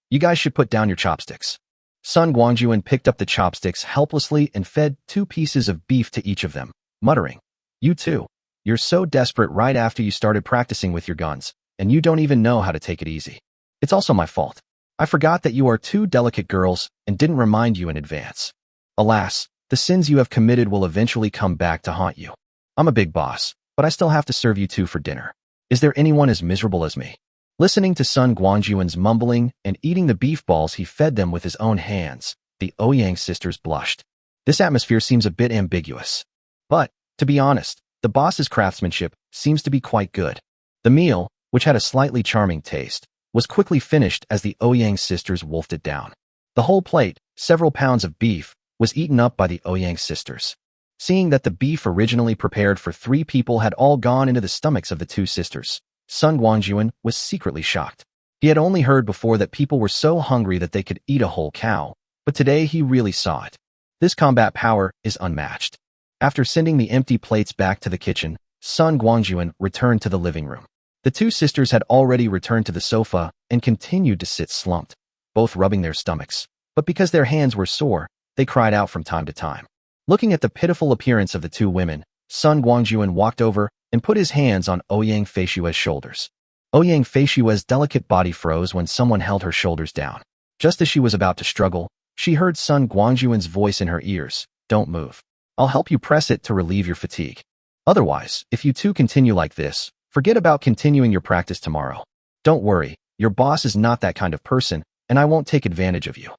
you guys should put down your chopsticks." Sun Guangjun picked up the chopsticks helplessly and fed 2 pieces of beef to each of them, muttering, "You two, you're so desperate right after you started practicing with your guns, and you don't even know how to take it easy. It's also my fault. I forgot that you are 2 delicate girls and didn't remind you in advance. Alas, the sins you have committed will eventually come back to haunt you. I'm a big boss, but I still have to serve you 2 for dinner. Is there anyone as miserable as me?" Listening to Sun Guangjun's mumbling and eating the beef balls he fed them with his own hands, the Ouyang sisters blushed. This atmosphere seems a bit ambiguous. But, to be honest, the boss's craftsmanship seems to be quite good. The meal, which had a slightly charming taste, was quickly finished as the Ouyang sisters wolfed it down. The whole plate, several pounds of beef, was eaten up by the Ouyang sisters. Seeing that the beef originally prepared for 3 people had all gone into the stomachs of the 2 sisters, Sun Guangjun was secretly shocked. He had only heard before that people were so hungry that they could eat a whole cow, but today he really saw it. This combat power is unmatched. After sending the empty plates back to the kitchen, Sun Guangjun returned to the living room. The 2 sisters had already returned to the sofa and continued to sit slumped, both rubbing their stomachs, but because their hands were sore, they cried out from time to time. Looking at the pitiful appearance of the 2 women, Sun Guangjun walked over and put his hands on Ouyang Feishue's shoulders. Ouyang Feishue's delicate body froze when someone held her shoulders down. Just as she was about to struggle, She heard Sun Guangjun's voice in her ears. Don't move. I'll help you press it to relieve your fatigue. Otherwise, if you two continue like this, forget about continuing your practice tomorrow. Don't worry, your boss is not that kind of person, and I won't take advantage of you.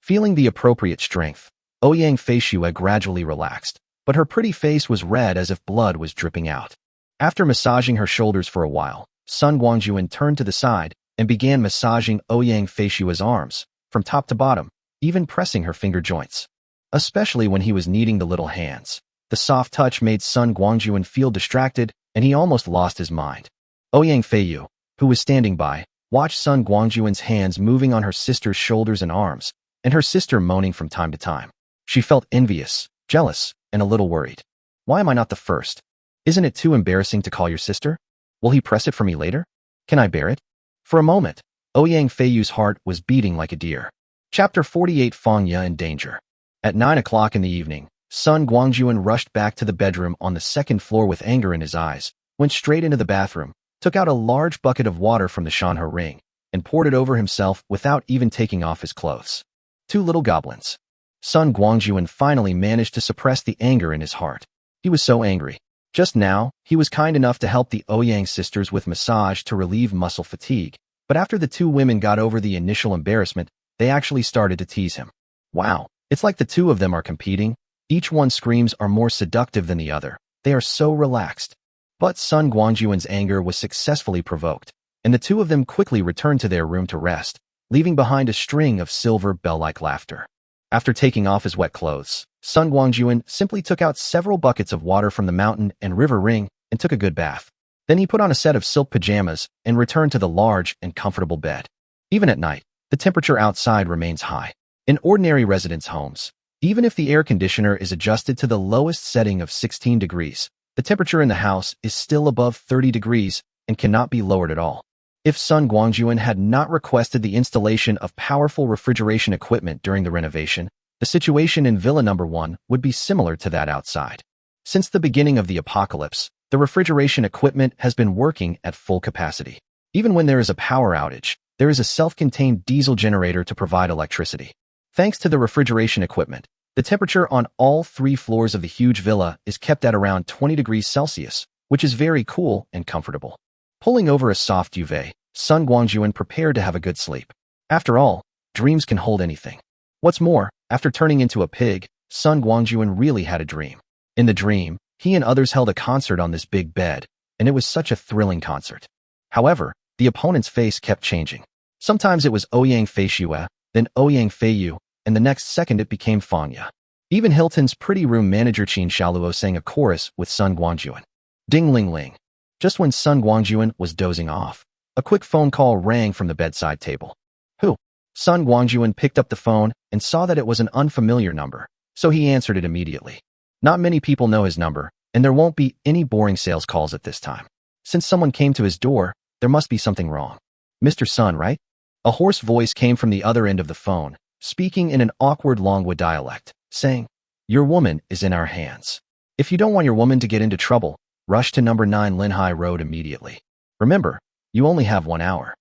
Feeling the appropriate strength, Ouyang Feishue gradually relaxed, but her pretty face was red as if blood was dripping out. After massaging her shoulders for a while, Sun Guangjun turned to the side and began massaging Ouyang Feishue's arms, from top to bottom, even pressing her finger joints. Especially when he was kneading the little hands. The soft touch made Sun Guangjun feel distracted, and he almost lost his mind. Ouyang Feiyue, who was standing by, watched Sun Guangjun's hands moving on her sister's shoulders and arms, and her sister moaning from time to time. She felt envious, jealous, and a little worried. Why am I not the first? Isn't it too embarrassing to call your sister? Will he press it for me later? Can I bear it? For a moment, Ouyang Feiyue's heart was beating like a deer. Chapter 48 Fangya in Danger. At 9 o'clock in the evening, Sun Guangjun rushed back to the bedroom on the second floor with anger in his eyes, went straight into the bathroom, took out a large bucket of water from the Shanhe ring, and poured it over himself without even taking off his clothes. Two little goblins. Sun Guangjun finally managed to suppress the anger in his heart. He was so angry. Just now, he was kind enough to help the Ouyang sisters with massage to relieve muscle fatigue, but after the two women got over the initial embarrassment, they actually started to tease him. Wow, it's like the two of them are competing. Each one's screams are more seductive than the other. They are so relaxed. But Sun Guangjun's anger was successfully provoked, and the two of them quickly returned to their room to rest, leaving behind a string of silver bell-like laughter. After taking off his wet clothes, Sun Guangjun simply took out several buckets of water from the mountain and river ring and took a good bath. Then he put on a set of silk pajamas and returned to the large and comfortable bed. Even at night, the temperature outside remains high. In ordinary residence homes, even if the air conditioner is adjusted to the lowest setting of 16 degrees, the temperature in the house is still above 30 degrees and cannot be lowered at all. If Sun Guangjun had not requested the installation of powerful refrigeration equipment during the renovation, the situation in Villa No. 1 would be similar to that outside. Since the beginning of the apocalypse, the refrigeration equipment has been working at full capacity. Even when there is a power outage, there is a self-contained diesel generator to provide electricity. Thanks to the refrigeration equipment, the temperature on all 3 floors of the huge villa is kept at around 20 degrees Celsius, which is very cool and comfortable. Pulling over a soft duvet, Sun Guangjun prepared to have a good sleep. After all, dreams can hold anything. What's more, after turning into a pig, Sun Guangjun really had a dream. In the dream, he and others held a concert on this big bed, and it was such a thrilling concert. However, the opponent's face kept changing. Sometimes it was Ouyang Feishue, then Ouyang Feiyue, and the next second it became Fangya. Even Hilton's pretty room manager Qin Shaoluo sang a chorus with Sun Guangjun. Ding ling ling. Just when Sun Guangjun was dozing off, a quick phone call rang from the bedside table. Who? Sun Guangjun picked up the phone and saw that it was an unfamiliar number, so he answered it immediately. Not many people know his number, and there won't be any boring sales calls at this time. Since someone came to his door, there must be something wrong. Mr. Sun, right? A hoarse voice came from the other end of the phone, speaking in an awkward Longwa dialect, saying, "Your woman is in our hands. If you don't want your woman to get into trouble, rush to number 9 Linhai Road immediately. Remember, you only have 1 hour."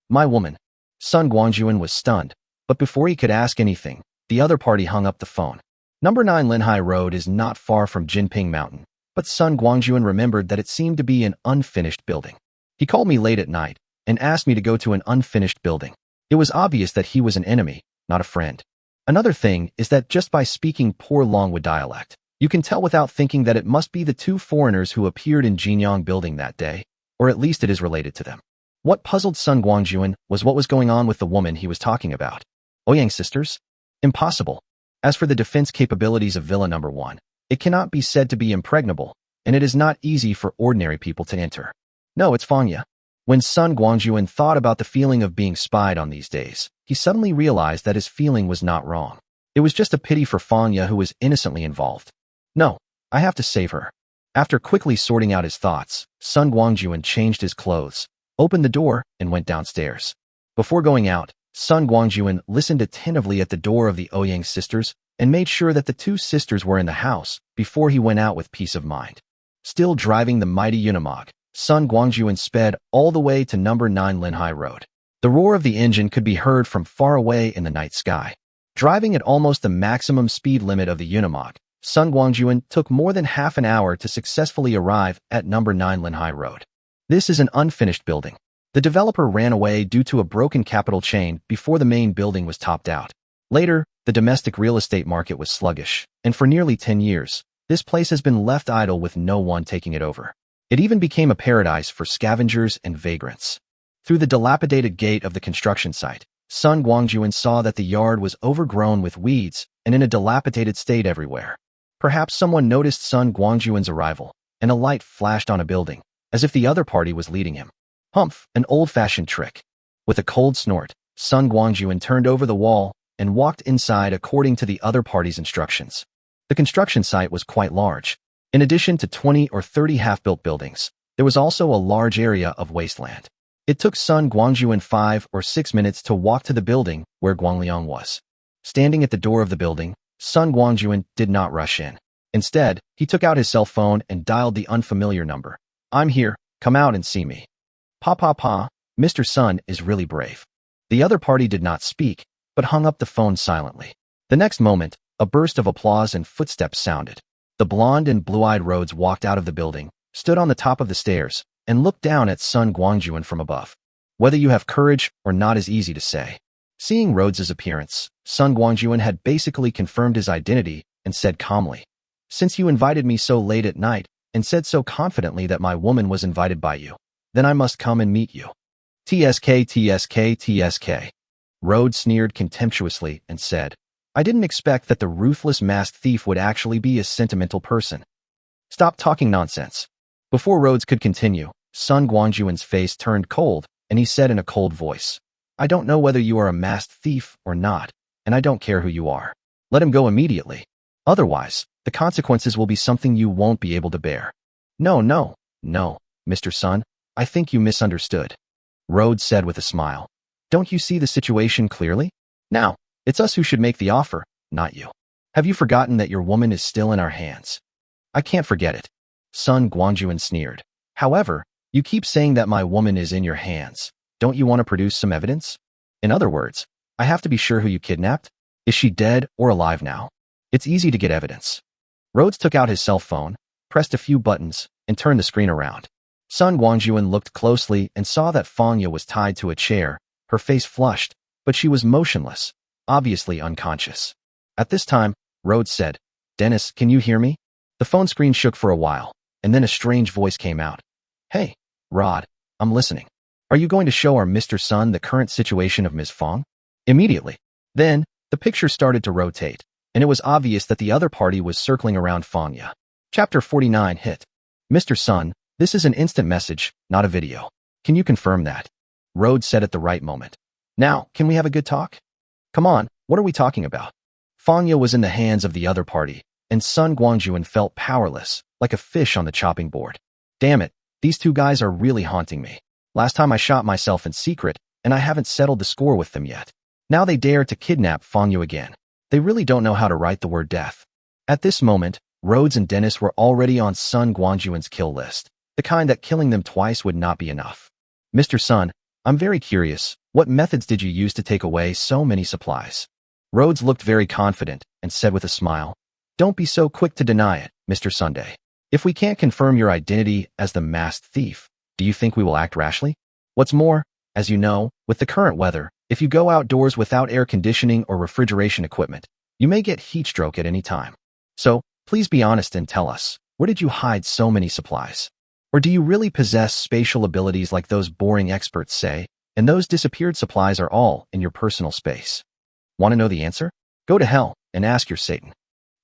My woman. Sun Guangjun was stunned, but before he could ask anything, the other party hung up the phone. Number 9 Linhai Road is not far from Jinping Mountain, but Sun Guangjun remembered that it seemed to be an unfinished building. He called me late at night and asked me to go to an unfinished building. It was obvious that he was an enemy, not a friend. Another thing is that just by speaking poor Longwa dialect, you can tell without thinking that it must be the 2 foreigners who appeared in Jinyang building that day, or at least it is related to them. What puzzled Sun Guangjun was what was going on with the woman he was talking about. Ouyang sisters? Impossible. As for the defense capabilities of Villa No. 1, it cannot be said to be impregnable, and it is not easy for ordinary people to enter. No, it's Fangya. When Sun Guangjun thought about the feeling of being spied on these days, he suddenly realized that his feeling was not wrong. It was just a pity for Fangya who was innocently involved. No, I have to save her. After quickly sorting out his thoughts, Sun Guangjun changed his clothes, opened the door, and went downstairs. Before going out, Sun Guangjun listened attentively at the door of the Ouyang sisters and made sure that the 2 sisters were in the house before he went out with peace of mind. Still driving the mighty Unimog, Sun Guangjun sped all the way to number 9 Linhai Road. The roar of the engine could be heard from far away in the night sky. Driving at almost the maximum speed limit of the Unimog, Sun Guangjun took more than half an hour to successfully arrive at number 9 Linhai Road. This is an unfinished building. The developer ran away due to a broken capital chain before the main building was topped out. Later, the domestic real estate market was sluggish, and for nearly 10 years, this place has been left idle with no one taking it over. It even became a paradise for scavengers and vagrants. Through the dilapidated gate of the construction site, Sun Guangjun saw that the yard was overgrown with weeds and in a dilapidated state everywhere. Perhaps someone noticed Sun Guangjun's arrival, and a light flashed on a building, as if the other party was leading him. Humph, an old-fashioned trick. With a cold snort, Sun Guangjun turned over the wall and walked inside according to the other party's instructions. The construction site was quite large. In addition to 20 or 30 half-built buildings, there was also a large area of wasteland. It took Sun Guangjun 5 or 6 minutes to walk to the building where Guangliang was. Standing at the door of the building, Sun Guangjun did not rush in. Instead, he took out his cell phone and dialed the unfamiliar number. "I'm here, come out and see me." Pa, Mr. Sun is really brave. The other party did not speak, but hung up the phone silently. The next moment, a burst of applause and footsteps sounded. The blonde and blue-eyed Rhodes walked out of the building, stood on the top of the stairs, and looked down at Sun Guangjun from above. Whether you have courage or not is easy to say. Seeing Rhodes's appearance, Sun Guangjun had basically confirmed his identity and said calmly, "Since you invited me so late at night and said so confidently that my woman was invited by you, then I must come and meet you." TSK. Rhodes sneered contemptuously and said, "I didn't expect that the ruthless masked thief would actually be a sentimental person." "Stop talking nonsense." Before Rhodes could continue, Sun Guangjun's face turned cold, and he said in a cold voice, "I don't know whether you are a masked thief or not, and I don't care who you are. Let him go immediately. Otherwise, the consequences will be something you won't be able to bear." No, Mr. Sun, I think you misunderstood," Rhodes said with a smile. "Don't you see the situation clearly? Now, it's us who should make the offer, not you. Have you forgotten that your woman is still in our hands?" "I can't forget it," Sun Guangjun sneered. "However, you keep saying that my woman is in your hands. Don't you want to produce some evidence? In other words, I have to be sure who you kidnapped. Is she dead or alive now? It's easy to get evidence." Rhodes took out his cell phone, pressed a few buttons, and turned the screen around. Sun Guangjun looked closely and saw that Fangya was tied to a chair, her face flushed, but she was motionless, obviously unconscious. At this time, Rhodes said, "Dennis, can you hear me?" The phone screen shook for a while, and then a strange voice came out. "Hey, Rod, I'm listening. Are you going to show our Mr. Sun the current situation of Ms. Fang?" Immediately. Then, the picture started to rotate, and it was obvious that the other party was circling around Fangya. Chapter 49 hit. "Mr. Sun, this is an instant message, not a video. Can you confirm that?" Rhodes said at the right moment. "Now, can we have a good talk? Come on, what are we talking about?" Fangya was in the hands of the other party, and Sun Guangjun felt powerless, like a fish on the chopping board. Damn it, these two guys are really haunting me. Last time I shot myself in secret, and I haven't settled the score with them yet. Now they dare to kidnap Fangya again. They really don't know how to write the word death. At this moment, Rhodes and Dennis were already on Sun Guangjun's kill list, the kind that killing them twice would not be enough. "Mr. Sun, I'm very curious, what methods did you use to take away so many supplies?" Rhodes looked very confident and said with a smile, "Don't be so quick to deny it, Mr. Sunday. If we can't confirm your identity as the masked thief, do you think we will act rashly? What's more, as you know, with the current weather, if you go outdoors without air conditioning or refrigeration equipment, you may get heat stroke at any time. So, please be honest and tell us, where did you hide so many supplies? Or do you really possess spatial abilities like those boring experts say, and those disappeared supplies are all in your personal space? Want to know the answer? Go to hell and ask your Satan."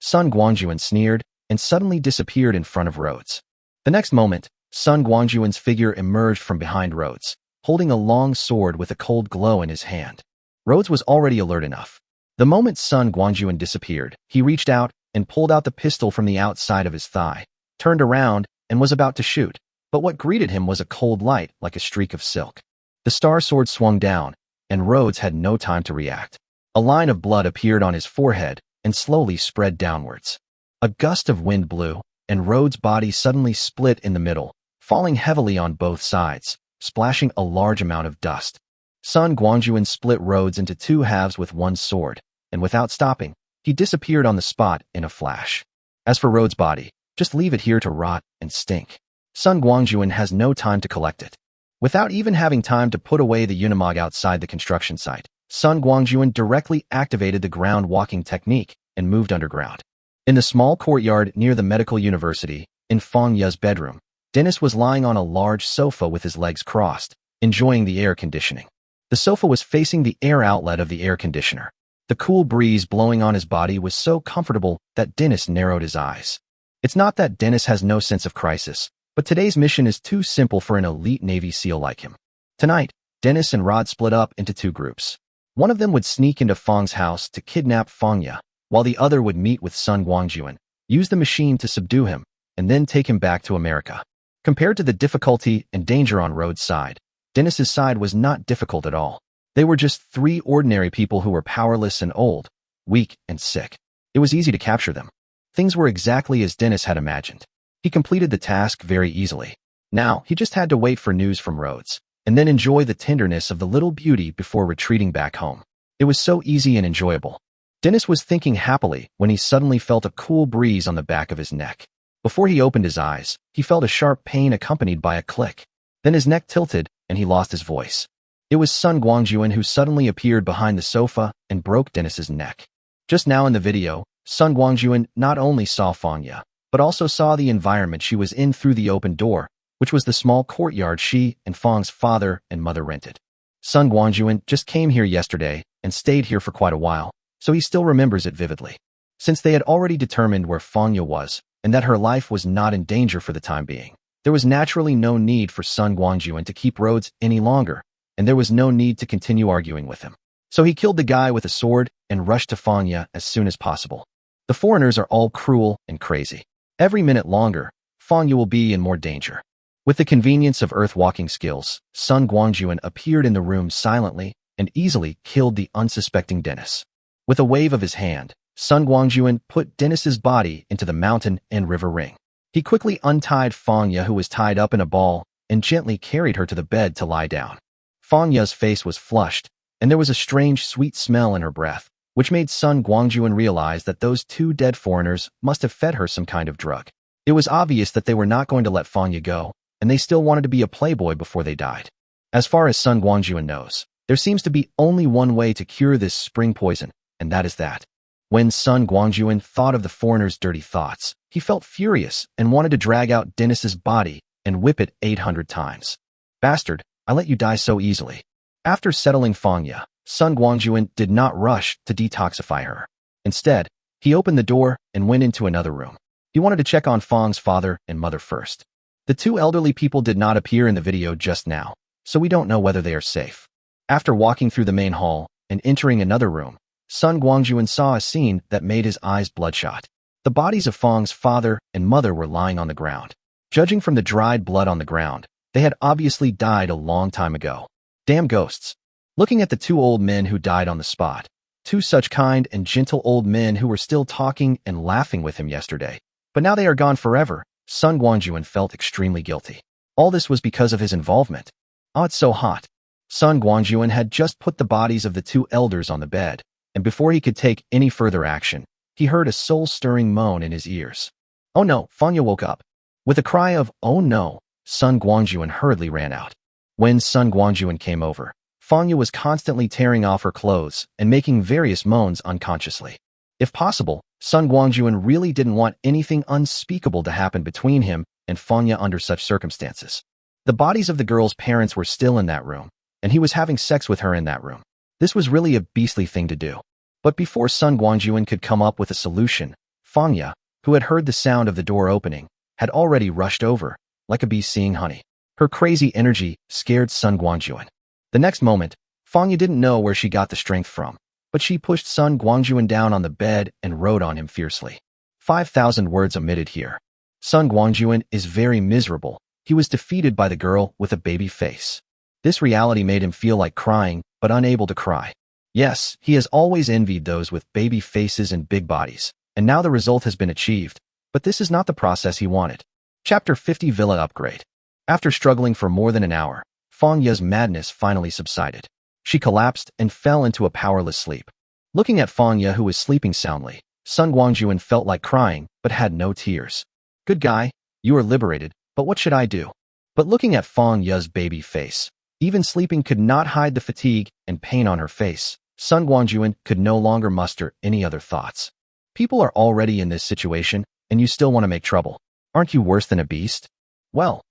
Sun Guangjun sneered and suddenly disappeared in front of Rhodes. The next moment, Sun Guangjun's figure emerged from behind Rhodes, holding a long sword with a cold glow in his hand. Rhodes was already alert enough. The moment Sun Guangjun disappeared, he reached out and pulled out the pistol from the outside of his thigh, turned around, and was about to shoot, but what greeted him was a cold light like a streak of silk. The star sword swung down, and Rhodes had no time to react. A line of blood appeared on his forehead and slowly spread downwards. A gust of wind blew, and Rhodes' body suddenly split in the middle, falling heavily on both sides, splashing a large amount of dust. Sun Guangjun split Rhodes into two halves with one sword, and without stopping, he disappeared on the spot in a flash. As for Rhodes' body, just leave it here to rot and stink. Sun Guangjun has no time to collect it. Without even having time to put away the Unimog outside the construction site, Sun Guangjun directly activated the ground-walking technique and moved underground. In the small courtyard near the medical university, in Fang Ye's bedroom, Dennis was lying on a large sofa with his legs crossed, enjoying the air conditioning. The sofa was facing the air outlet of the air conditioner. The cool breeze blowing on his body was so comfortable that Dennis narrowed his eyes. It's not that Dennis has no sense of crisis, but today's mission is too simple for an elite Navy SEAL like him. Tonight, Dennis and Rod split up into two groups. One of them would sneak into Fang's house to kidnap Fang Ye, while the other would meet with Sun Guangjun, use the machine to subdue him, and then take him back to America. Compared to the difficulty and danger on Rhodes' side, Dennis's side was not difficult at all. They were just three ordinary people who were powerless and old, weak and sick. It was easy to capture them. Things were exactly as Dennis had imagined. He completed the task very easily. Now, he just had to wait for news from Rhodes, and then enjoy the tenderness of the little beauty before retreating back home. It was so easy and enjoyable. Dennis was thinking happily when he suddenly felt a cool breeze on the back of his neck. Before he opened his eyes, he felt a sharp pain accompanied by a click. Then his neck tilted, and he lost his voice. It was Sun Guangjun who suddenly appeared behind the sofa and broke Dennis's neck. Just now in the video, Sun Guangjun not only saw Fang Ye, but also saw the environment she was in through the open door, which was the small courtyard she and Fang's father and mother rented. Sun Guangjun just came here yesterday and stayed here for quite a while, so he still remembers it vividly. Since they had already determined where Fang Ye was, and that her life was not in danger for the time being, there was naturally no need for Sun Guangjun to keep Rhodes any longer, and there was no need to continue arguing with him. So he killed the guy with a sword and rushed to Fang Ye as soon as possible. The foreigners are all cruel and crazy. Every minute longer, Fang Ye will be in more danger. With the convenience of earth-walking skills, Sun Guangjun appeared in the room silently and easily killed the unsuspecting Dennis. With a wave of his hand, Sun Guangjun put Dennis's body into the mountain and river ring. He quickly untied Fang Ye, who was tied up in a ball, and gently carried her to the bed to lie down. Fang Ye's face was flushed, and there was a strange sweet smell in her breath, which made Sun Guangjun realize that those two dead foreigners must have fed her some kind of drug. It was obvious that they were not going to let Fang Ye go, and they still wanted to be a playboy before they died. As far as Sun Guangjun knows, there seems to be only one way to cure this spring poison, and that is that. When Sun Guangjun thought of the foreigner's dirty thoughts, he felt furious and wanted to drag out Dennis's body and whip it 800 times. Bastard, I let you die so easily. After settling Fang Ye, Sun Guangjun did not rush to detoxify her. Instead, he opened the door and went into another room. He wanted to check on Fang's father and mother first. The two elderly people did not appear in the video just now, so we don't know whether they are safe. After walking through the main hall and entering another room, Sun Guangjun saw a scene that made his eyes bloodshot. The bodies of Fang's father and mother were lying on the ground. Judging from the dried blood on the ground, they had obviously died a long time ago. Damn ghosts. Looking at the two old men who died on the spot, two such kind and gentle old men who were still talking and laughing with him yesterday, but now they are gone forever, Sun Guangjun felt extremely guilty. All this was because of his involvement. Oh, it's so hot. Sun Guangjun had just put the bodies of the two elders on the bed, and before he could take any further action, he heard a soul-stirring moan in his ears. Oh no, Fang Ye woke up. With a cry of, oh no, Sun Guangjun hurriedly ran out. When Sun Guangjun came over, Fang Ye was constantly tearing off her clothes and making various moans unconsciously. If possible, Sun Guangjun really didn't want anything unspeakable to happen between him and Fang Ye under such circumstances. The bodies of the girl's parents were still in that room, and he was having sex with her in that room. This was really a beastly thing to do. But before Sun Guangjun could come up with a solution, Fang Ye, who had heard the sound of the door opening, had already rushed over, like a bee seeing honey. Her crazy energy scared Sun Guangjun. The next moment, Fang Ye didn't know where she got the strength from, but she pushed Sun Guangjun down on the bed and rode on him fiercely. 5,000 words omitted here. Sun Guangjun is very miserable. He was defeated by the girl with a baby face. This reality made him feel like crying, but unable to cry. Yes, he has always envied those with baby faces and big bodies, and now the result has been achieved, but this is not the process he wanted. Chapter 50 Villa Upgrade. After struggling for more than an hour, Fang Ye's madness finally subsided. She collapsed and fell into a powerless sleep. Looking at Fangya, who was sleeping soundly, Sun Guangjun felt like crying, but had no tears. Good guy, you are liberated, but what should I do? But looking at Fangya's baby face, even sleeping could not hide the fatigue and pain on her face. Sun Guangjun could no longer muster any other thoughts. People are already in this situation, and you still want to make trouble. Aren't you worse than a beast? Well,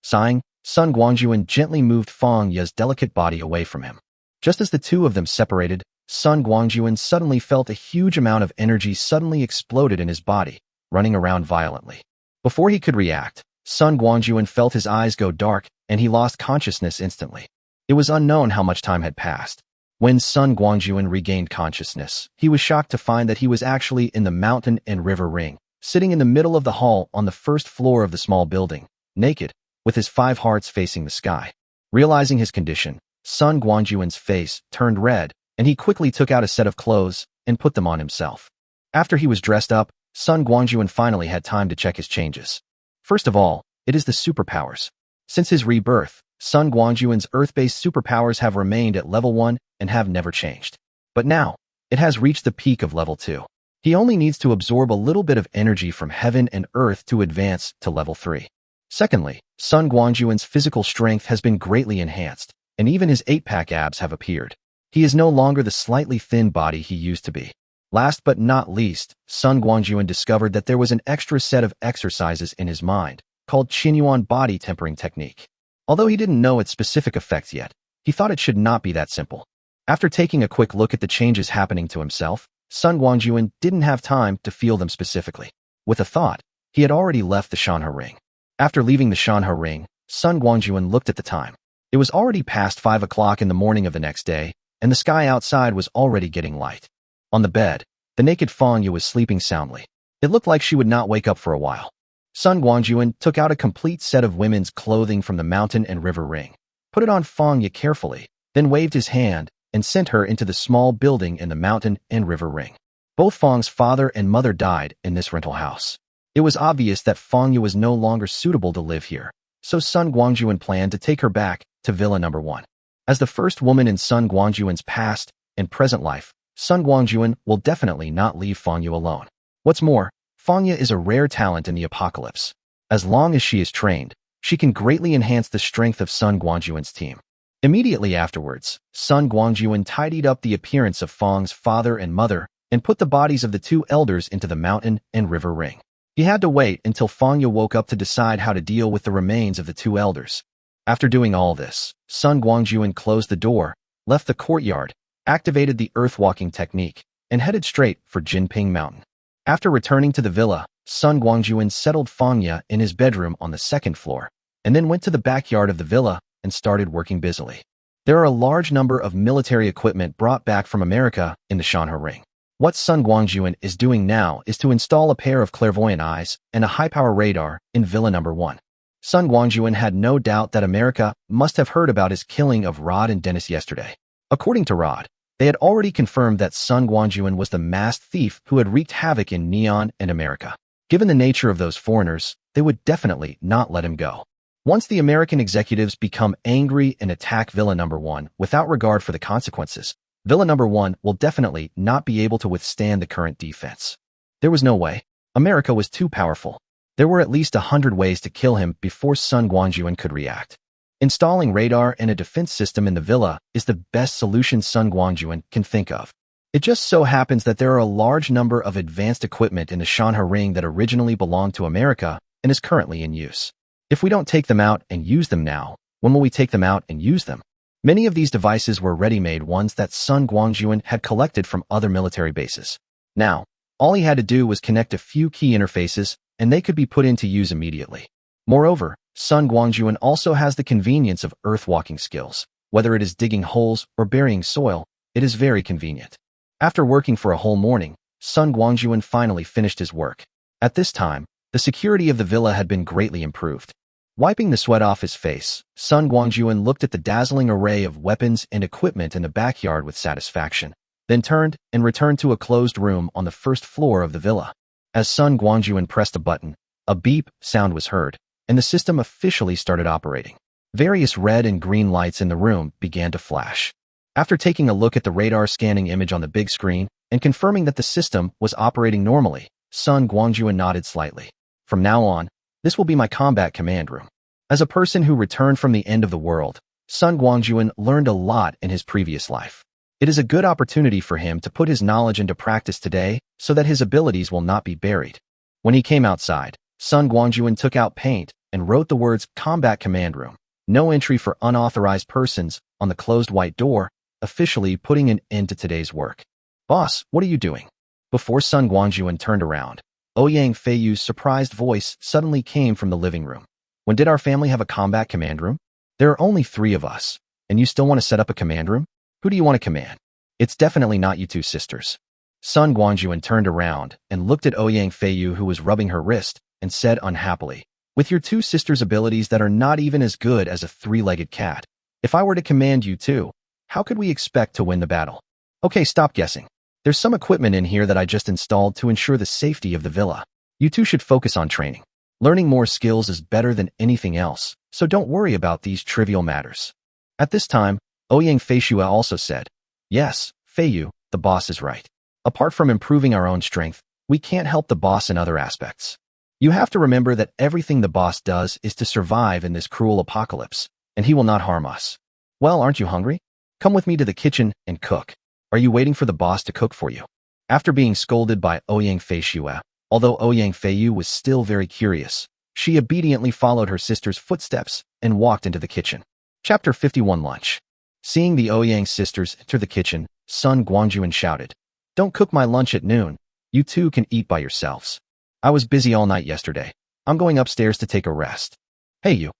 sighing, Sun Guangjun gently moved Fangya's delicate body away from him. Just as the two of them separated, Sun Guangjun suddenly felt a huge amount of energy suddenly exploded in his body, running around violently. Before he could react, Sun Guangjun felt his eyes go dark, and he lost consciousness instantly. It was unknown how much time had passed. When Sun Guangjun regained consciousness, he was shocked to find that he was actually in the mountain and river ring, sitting in the middle of the hall on the first floor of the small building, naked, with his 5 hearts facing the sky. Realizing his condition, Sun Guangjun's face turned red, and he quickly took out a set of clothes and put them on himself. After he was dressed up, Sun Guangjun finally had time to check his changes. First of all, it is the superpowers. Since his rebirth, Sun Guangjun's Earth-based superpowers have remained at level 1 and have never changed. But now, it has reached the peak of level 2. He only needs to absorb a little bit of energy from heaven and earth to advance to level 3. Secondly, Sun Guangjun's physical strength has been greatly enhanced, and even his 8-pack abs have appeared. He is no longer the slightly thin body he used to be. Last but not least, Sun Guangjun discovered that there was an extra set of exercises in his mind, called Qinyuan body tempering technique. Although he didn't know its specific effects yet, he thought it should not be that simple. After taking a quick look at the changes happening to himself, Sun Guangjun didn't have time to feel them specifically. With a thought, he had already left the Shanhe ring. After leaving the Shanhe ring, Sun Guangjun looked at the time. It was already past 5 o'clock in the morning of the next day, and the sky outside was already getting light. On the bed, the naked Fangya was sleeping soundly. It looked like she would not wake up for a while. Sun Guangjun took out a complete set of women's clothing from the mountain and river ring, put it on Fangya carefully, then waved his hand and sent her into the small building in the mountain and river ring. Both Fang's father and mother died in this rental house. It was obvious that Fangya was no longer suitable to live here, so Sun Guangjun planned to take her back to Villa Number 1. As the first woman in Sun Guangjun's past and present life, Sun Guangjun will definitely not leave Fangya alone. What's more, Fangya is a rare talent in the apocalypse. As long as she is trained, she can greatly enhance the strength of Sun Guangjun's team. Immediately afterwards, Sun Guangjun tidied up the appearance of Fang's father and mother and put the bodies of the 2 elders into the mountain and river ring. He had to wait until Fangya woke up to decide how to deal with the remains of the 2 elders. After doing all this, Sun Guangjun closed the door, left the courtyard, activated the earth-walking technique, and headed straight for Jinping Mountain. After returning to the villa, Sun Guangjun settled Fangya in his bedroom on the 2nd floor, and then went to the backyard of the villa and started working busily. There are a large number of military equipment brought back from America in the Shanhe ring. What Sun Guangjun is doing now is to install a pair of clairvoyant eyes and a high-power radar in Villa Number 1. Sun Guangjun had no doubt that America must have heard about his killing of Rod and Dennis yesterday. According to Rod, they had already confirmed that Sun Guangjun was the masked thief who had wreaked havoc in Neon and America. Given the nature of those foreigners, they would definitely not let him go. Once the American executives become angry and attack Villa Number 1 without regard for the consequences, Villa Number 1 will definitely not be able to withstand the current defense. There was no way. America was too powerful. There were at least 100 ways to kill him before Sun Guangjun could react. Installing radar and a defense system in the villa is the best solution Sun Guangjun can think of. It just so happens that there are a large number of advanced equipment in the Shanhe ring that originally belonged to America and is currently in use. If we don't take them out and use them now, when will we take them out and use them? Many of these devices were ready-made ones that Sun Guangjun had collected from other military bases. Now, all he had to do was connect a few key interfaces, and they could be put into use immediately. Moreover, Sun Guangjun also has the convenience of earth-walking skills. Whether it is digging holes or burying soil, it is very convenient. After working for a whole morning, Sun Guangjun finally finished his work. At this time, the security of the villa had been greatly improved. Wiping the sweat off his face, Sun Guangjun looked at the dazzling array of weapons and equipment in the backyard with satisfaction, then turned and returned to a closed room on the 1st floor of the villa. As Sun Guangjun pressed a button, a beep sound was heard, and the system officially started operating. Various red and green lights in the room began to flash. After taking a look at the radar scanning image on the big screen and confirming that the system was operating normally, Sun Guangjun nodded slightly. From now on, this will be my combat command room. As a person who returned from the end of the world, Sun Guangjun learned a lot in his previous life. It is a good opportunity for him to put his knowledge into practice today so that his abilities will not be buried. When he came outside, Sun Guangjun took out paint and wrote the words Combat Command Room, no entry for unauthorized persons, on the closed white door, officially putting an end to today's work. Boss, what are you doing? Before Sun Guangjun turned around, Ouyang Feiyu's surprised voice suddenly came from the living room. When did our family have a combat command room? There are only 3 of us, and you still want to set up a command room? Who do you want to command? It's definitely not you 2 sisters. Sun Guangjun turned around and looked at Ouyang Feiyu, who was rubbing her wrist, and said unhappily, with your 2 sisters' abilities that are not even as good as a 3-legged cat, if I were to command you 2, how could we expect to win the battle? Okay, stop guessing. There's some equipment in here that I just installed to ensure the safety of the villa. You 2 should focus on training. Learning more skills is better than anything else, so don't worry about these trivial matters. At this time, Ouyang Feishua also said, yes, Feiyu, the boss is right. Apart from improving our own strength, we can't help the boss in other aspects. You have to remember that everything the boss does is to survive in this cruel apocalypse, and he will not harm us. Well, aren't you hungry? Come with me to the kitchen and cook. Are you waiting for the boss to cook for you? After being scolded by Ouyang Feishua, although Ouyang Feiyu was still very curious, she obediently followed her sister's footsteps and walked into the kitchen. Chapter 51 Lunch. Seeing the Ouyang sisters enter the kitchen, Sun Guangjun shouted, don't cook my lunch at noon. You 2 can eat by yourselves. I was busy all night yesterday. I'm going upstairs to take a rest. Hey you.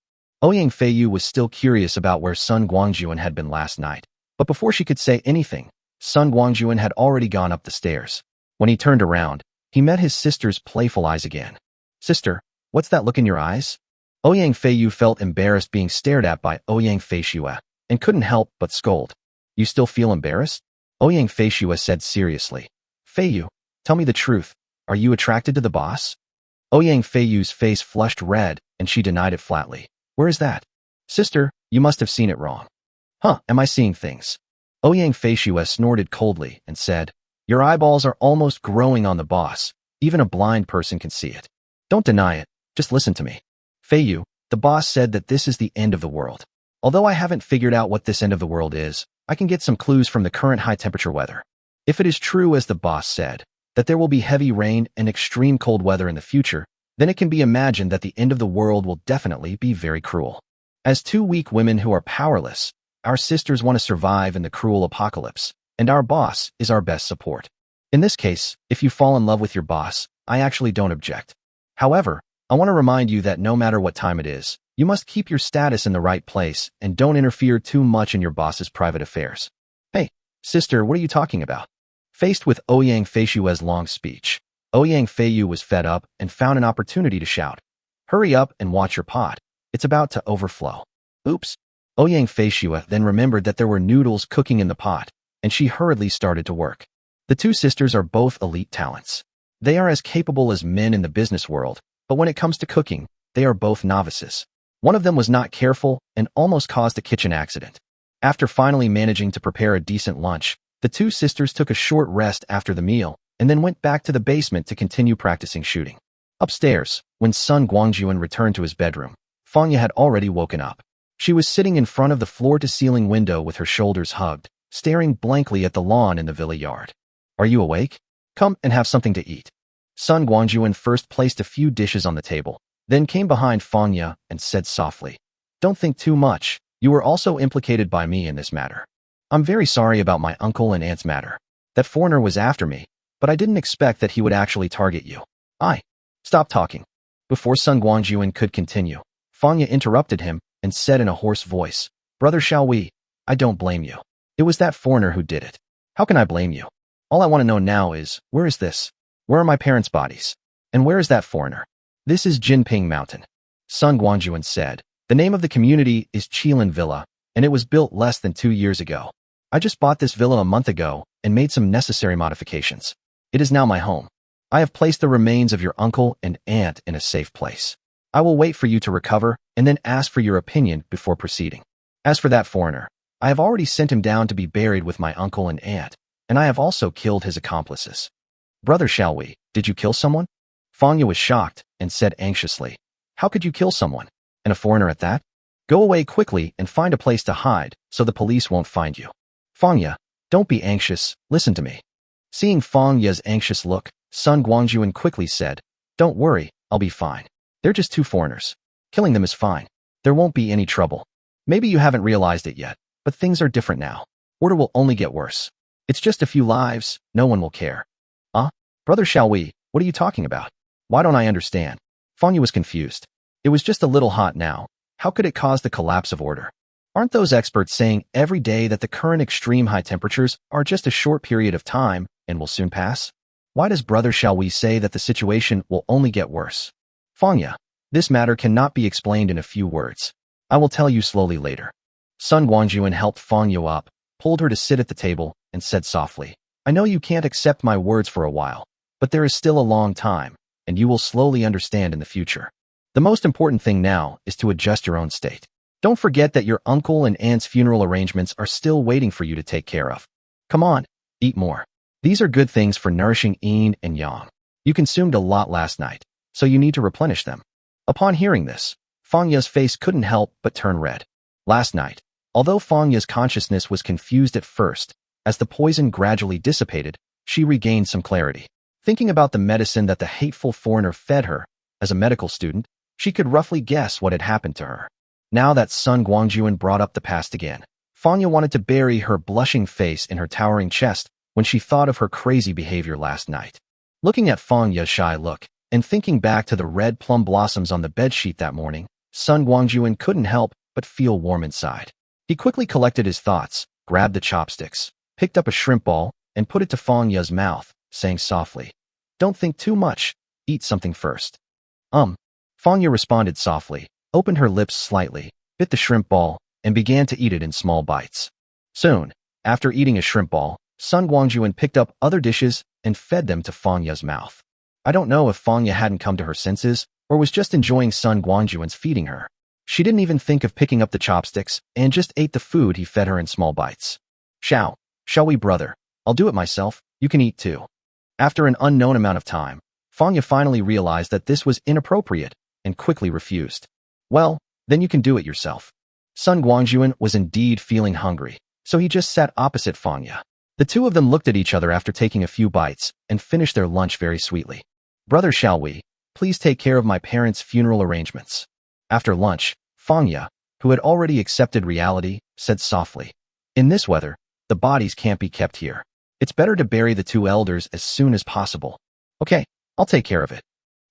Ouyang Feiyu was still curious about where Sun Guangjun had been last night, but before she could say anything, Sun Guangjun had already gone up the stairs. When he turned around, he met his sister's playful eyes again. Sister, what's that look in your eyes? Ouyang Feiyu felt embarrassed being stared at by Ouyang Feishua and couldn't help but scold. You still feel embarrassed? Ouyang Feishua said seriously. Feiyu, tell me the truth. Are you attracted to the boss? Ouyang Feiyu's face flushed red and she denied it flatly. Where is that? Sister, you must have seen it wrong. Huh, am I seeing things? Ouyang Feishua snorted coldly and said, your eyeballs are almost growing on the boss. Even a blind person can see it. Don't deny it. Just listen to me. Feiyu, the boss said that this is the end of the world. Although I haven't figured out what this end of the world is, I can get some clues from the current high-temperature weather. If it is true, as the boss said, that there will be heavy rain and extreme cold weather in the future, then it can be imagined that the end of the world will definitely be very cruel. As 2 weak women who are powerless, our sisters want to survive in the cruel apocalypse, and our boss is our best support. In this case, if you fall in love with your boss, I actually don't object. However, I want to remind you that no matter what time it is, you must keep your status in the right place and don't interfere too much in your boss's private affairs. Hey, sister, what are you talking about? Faced with Ouyang Feishua's long speech, Ouyang Feiyu was fed up and found an opportunity to shout. Hurry up and watch your pot. It's about to overflow. Oops. Ouyang Feishua then remembered that there were noodles cooking in the pot, and she hurriedly started to work. The 2 sisters are both elite talents. They are as capable as men in the business world, but when it comes to cooking, they are both novices. One of them was not careful and almost caused a kitchen accident. After finally managing to prepare a decent lunch, the 2 sisters took a short rest after the meal and then went back to the basement to continue practicing shooting. Upstairs, when Sun Guangjun returned to his bedroom, Fanya had already woken up. She was sitting in front of the floor-to-ceiling window with her shoulders hugged, staring blankly at the lawn in the villa yard. Are you awake? Come and have something to eat. Sun Guangjun first placed a few dishes on the table, then came behind Fanya and said softly, don't think too much. You were also implicated by me in this matter. I'm very sorry about my uncle and aunt's matter. That foreigner was after me, but I didn't expect that he would actually target you. Stop talking. Before Sun Guangjun could continue, Fanya interrupted him and said in a hoarse voice, Brother Xiaowei, I don't blame you. It was that foreigner who did it. How can I blame you? All I want to know now is, where is this? Where are my parents' bodies? And where is that foreigner? This is Jinping Mountain. Sun Guangjun said, the name of the community is Qilin Villa, and it was built less than 2 years ago. I just bought this villa a month ago and made some necessary modifications. It is now my home. I have placed the remains of your uncle and aunt in a safe place. I will wait for you to recover and then ask for your opinion before proceeding. As for that foreigner, I have already sent him down to be buried with my uncle and aunt, and I have also killed his accomplices. Brother Xiaowei, did you kill someone? Fangya was shocked and said anxiously, how could you kill someone? And a foreigner at that? Go away quickly and find a place to hide so the police won't find you. Fangya, don't be anxious, listen to me. Seeing Fangya's anxious look, Sun Guangjun quickly said, don't worry, I'll be fine. They're just two foreigners. Killing them is fine. There won't be any trouble. Maybe you haven't realized it yet, but things are different now. Order will only get worse. It's just a few lives, no one will care. Brother Xiaowei, what are you talking about? Why don't I understand? Fangya was confused. It was just a little hot now. How could it cause the collapse of order? Aren't those experts saying every day that the current extreme high temperatures are just a short period of time and will soon pass? Why does Brother Xiaowei say that the situation will only get worse? Fangya, this matter cannot be explained in a few words. I will tell you slowly later. Sun Guangjun helped Fangya up, pulled her to sit at the table, and said softly, I know you can't accept my words for a while, but there is still a long time, and you will slowly understand in the future. The most important thing now is to adjust your own state. Don't forget that your uncle and aunt's funeral arrangements are still waiting for you to take care of. Come on, eat more. These are good things for nourishing yin and yang. You consumed a lot last night, so you need to replenish them. Upon hearing this, Fangya's face couldn't help but turn red. Last night, although Fangya's consciousness was confused at first, as the poison gradually dissipated, she regained some clarity. Thinking about the medicine that the hateful foreigner fed her, as a medical student, she could roughly guess what had happened to her. Now that Sun Guangjun brought up the past again, Fangya wanted to bury her blushing face in her towering chest when she thought of her crazy behavior last night. Looking at Fangya's shy look, and thinking back to the red plum blossoms on the bedsheet that morning, Sun Guangjun couldn't help but feel warm inside. He quickly collected his thoughts, grabbed the chopsticks, picked up a shrimp ball, and put it to Fangya's mouth, saying softly, don't think too much, eat something first. Fangya responded softly, opened her lips slightly, bit the shrimp ball, and began to eat it in small bites. Soon, after eating a shrimp ball, Sun Guangjun picked up other dishes and fed them to Fangya's mouth. I don't know if Fangya hadn't come to her senses or was just enjoying Sun Guangjun's feeding her. She didn't even think of picking up the chopsticks and just ate the food he fed her in small bites. Shall we, brother? I'll do it myself, you can eat too. After an unknown amount of time, Fangya finally realized that this was inappropriate and quickly refused. Well, then you can do it yourself. Sun Guangjun was indeed feeling hungry, so he just sat opposite Fangya. The two of them looked at each other after taking a few bites and finished their lunch very sweetly. Brother Xiaowei, please take care of my parents' funeral arrangements. After lunch, Fangya, who had already accepted reality, said softly, in this weather, the bodies can't be kept here. It's better to bury the two elders as soon as possible. Okay, I'll take care of it.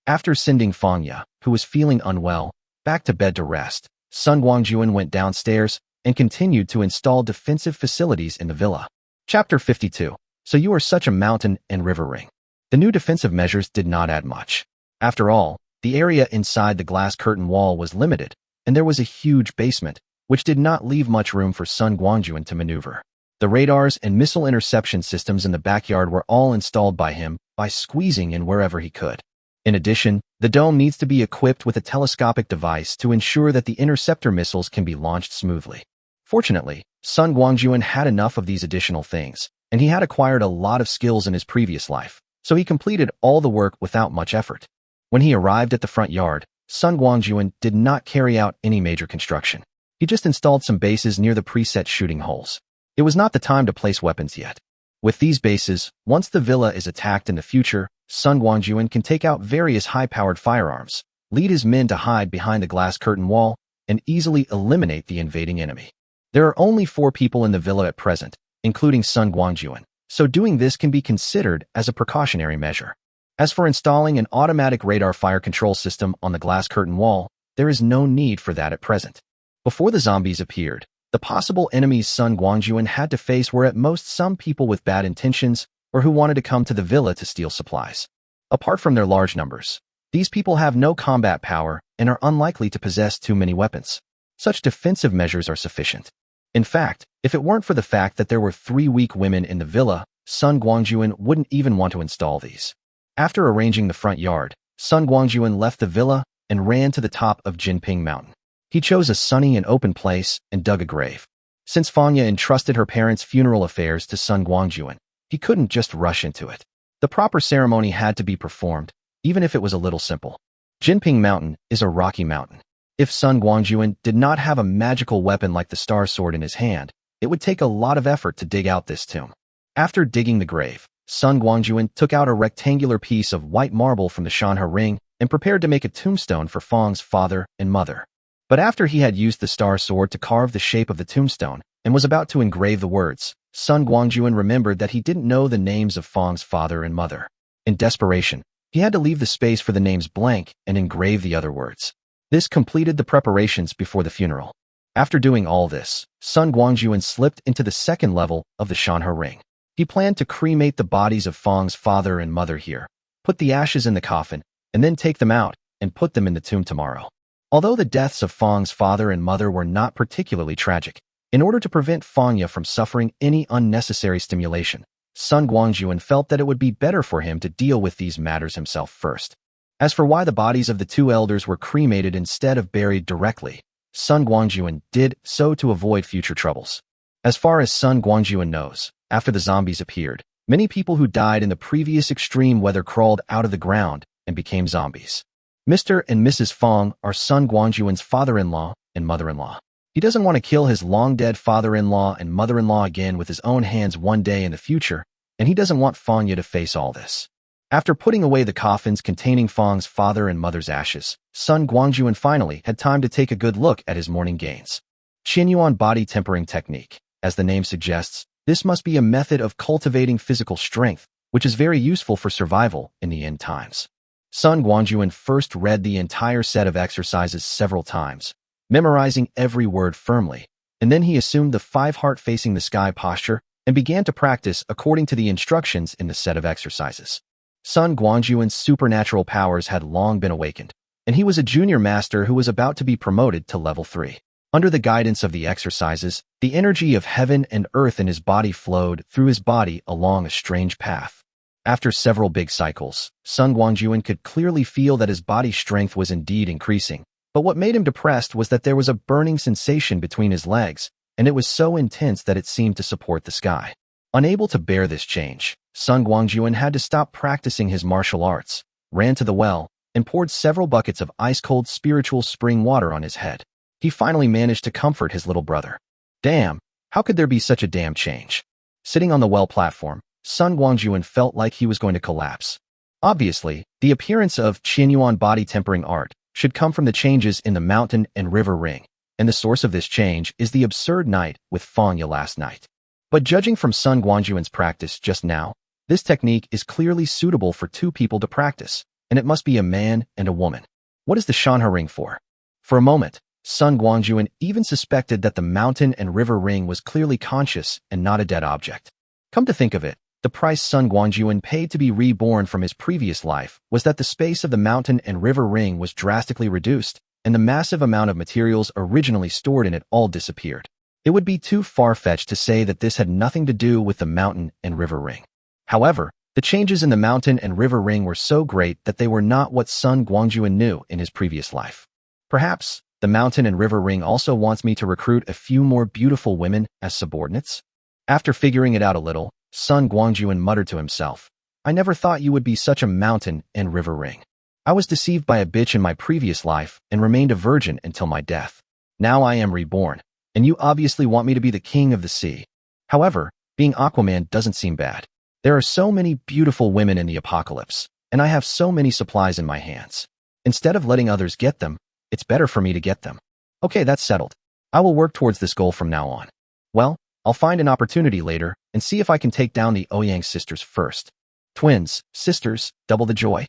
After sending Fangya, who was feeling unwell, back to bed to rest, Sun Guangjun went downstairs and continued to install defensive facilities in the villa. Chapter 52. So you are such a mountain and river ring. The new defensive measures did not add much. After all, the area inside the glass curtain wall was limited, and there was a huge basement, which did not leave much room for Sun Guangjun to maneuver. The radars and missile interception systems in the backyard were all installed by him by squeezing in wherever he could. In addition, the dome needs to be equipped with a telescopic device to ensure that the interceptor missiles can be launched smoothly. Fortunately, Sun Guangjun had enough of these additional things, and he had acquired a lot of skills in his previous life, so he completed all the work without much effort. When he arrived at the front yard, Sun Guangjun did not carry out any major construction. He just installed some bases near the preset shooting holes. It was not the time to place weapons yet. With these bases, once the villa is attacked in the future, Sun Guangjun can take out various high-powered firearms, lead his men to hide behind the glass curtain wall, and easily eliminate the invading enemy. There are only 4 people in the villa at present, including Sun Guangjun, so doing this can be considered as a precautionary measure. As for installing an automatic radar fire control system on the glass curtain wall, there is no need for that at present. Before the zombies appeared, the possible enemies Sun Guangjun had to face were at most some people with bad intentions or who wanted to come to the villa to steal supplies. Apart from their large numbers, these people have no combat power and are unlikely to possess too many weapons. Such defensive measures are sufficient. In fact, if it weren't for the fact that there were 3 weak women in the villa, Sun Guangjun wouldn't even want to install these. After arranging the front yard, Sun Guangjun left the villa and ran to the top of Jinping Mountain. He chose a sunny and open place and dug a grave. Since Fangya entrusted her parents' funeral affairs to Sun Guangjun, he couldn't just rush into it. The proper ceremony had to be performed, even if it was a little simple. Jinping Mountain is a rocky mountain. If Sun Guangjun did not have a magical weapon like the Star Sword in his hand, it would take a lot of effort to dig out this tomb. After digging the grave, Sun Guangjun took out a rectangular piece of white marble from the Shanhe ring and prepared to make a tombstone for Fang's father and mother. But after he had used the Star Sword to carve the shape of the tombstone and was about to engrave the words, Sun Guangjun remembered that he didn't know the names of Fang's father and mother. In desperation, he had to leave the space for the names blank and engrave the other words. This completed the preparations before the funeral. After doing all this, Sun Guangjun slipped into the second level of the Shanhe ring. He planned to cremate the bodies of Fang's father and mother here, put the ashes in the coffin, and then take them out and put them in the tomb tomorrow. Although the deaths of Fang's father and mother were not particularly tragic, in order to prevent Fangya from suffering any unnecessary stimulation, Sun Guangjun felt that it would be better for him to deal with these matters himself first. As for why the bodies of the two elders were cremated instead of buried directly, Sun Guangjun did so to avoid future troubles. As far as Sun Guangjun knows, after the zombies appeared, many people who died in the previous extreme weather crawled out of the ground and became zombies. Mr. and Mrs. Fang are Sun Guangjun's father-in-law and mother-in-law. He doesn't want to kill his long-dead father-in-law and mother-in-law again with his own hands one day in the future, and he doesn't want Fangya to face all this. After putting away the coffins containing Fang's father and mother's ashes, Sun Guangjun finally had time to take a good look at his morning gains. Qianyuan body tempering technique. As the name suggests, this must be a method of cultivating physical strength, which is very useful for survival in the end times. Sun Guangjun first read the entire set of exercises several times, memorizing every word firmly, and then he assumed the 5-heart facing the sky posture and began to practice according to the instructions in the set of exercises. Sun Guangjun's supernatural powers had long been awakened, and he was a junior master who was about to be promoted to level 3. Under the guidance of the exercises, the energy of heaven and earth in his body flowed through his body along a strange path. After several big cycles, Sun Guangjun could clearly feel that his body strength was indeed increasing, but what made him depressed was that there was a burning sensation between his legs, and it was so intense that it seemed to support the sky. Unable to bear this change, Sun Guangjun had to stop practicing his martial arts, ran to the well, and poured several buckets of ice-cold spiritual spring water on his head. He finally managed to comfort his little brother. Damn, how could there be such a damn change? Sitting on the well platform, Sun Guangjun felt like he was going to collapse. Obviously, the appearance of Qianyuan body tempering art should come from the changes in the mountain and river ring, and the source of this change is the absurd night with Fangya last night. But judging from Sun Guangjun's practice just now, this technique is clearly suitable for two people to practice, and it must be a man and a woman. What is the Shanhe ring for? For a moment, Sun Guangjun even suspected that the mountain and river ring was clearly conscious and not a dead object. Come to think of it, the price Sun Guangjun paid to be reborn from his previous life was that the space of the mountain and river ring was drastically reduced, and the massive amount of materials originally stored in it all disappeared. It would be too far-fetched to say that this had nothing to do with the mountain and river ring. However, the changes in the mountain and river ring were so great that they were not what Sun Guangjun knew in his previous life. Perhaps, the mountain and river ring also wants me to recruit a few more beautiful women as subordinates? After figuring it out a little, Sun Guangjun muttered to himself, I never thought you would be such a mountain and river ring. I was deceived by a bitch in my previous life and remained a virgin until my death. Now I am reborn, and you obviously want me to be the king of the sea. However, being Aquaman doesn't seem bad. There are so many beautiful women in the apocalypse, and I have so many supplies in my hands. Instead of letting others get them, it's better for me to get them. Okay, that's settled. I will work towards this goal from now on. Well, I'll find an opportunity later and see if I can take down the Ouyang sisters first. Twins, sisters, double the joy.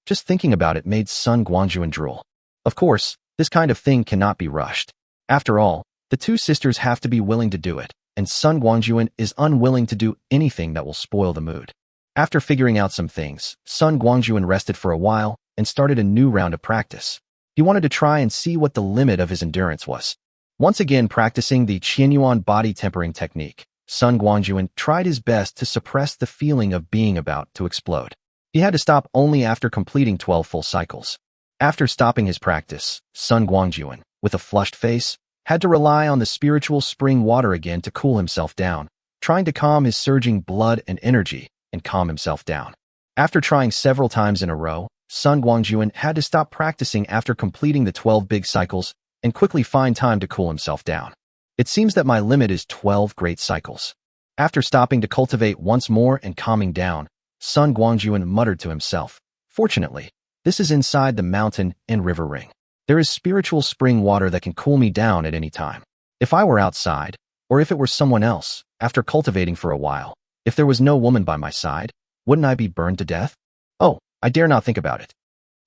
Just thinking about it made Sun Guangjun drool. Of course, this kind of thing cannot be rushed. After all, the two sisters have to be willing to do it, and Sun Guangjun is unwilling to do anything that will spoil the mood. After figuring out some things, Sun Guangjun rested for a while and started a new round of practice. He wanted to try and see what the limit of his endurance was. Once again practicing the Qianyuan body tempering technique, Sun Guangjun tried his best to suppress the feeling of being about to explode. He had to stop only after completing 12 full cycles. After stopping his practice, Sun Guangjun, with a flushed face, had to rely on the spiritual spring water again to cool himself down, trying to calm his surging blood and energy and calm himself down. After trying several times in a row, Sun Guangjun had to stop practicing after completing the 12 big cycles and quickly find time to cool himself down. It seems that my limit is 12 great cycles. After stopping to cultivate once more and calming down, Sun Guangjun muttered to himself, "Fortunately, this is inside the mountain and river ring. There is spiritual spring water that can cool me down at any time. If I were outside, or if it were someone else, after cultivating for a while, if there was no woman by my side, wouldn't I be burned to death? Oh, I dare not think about it."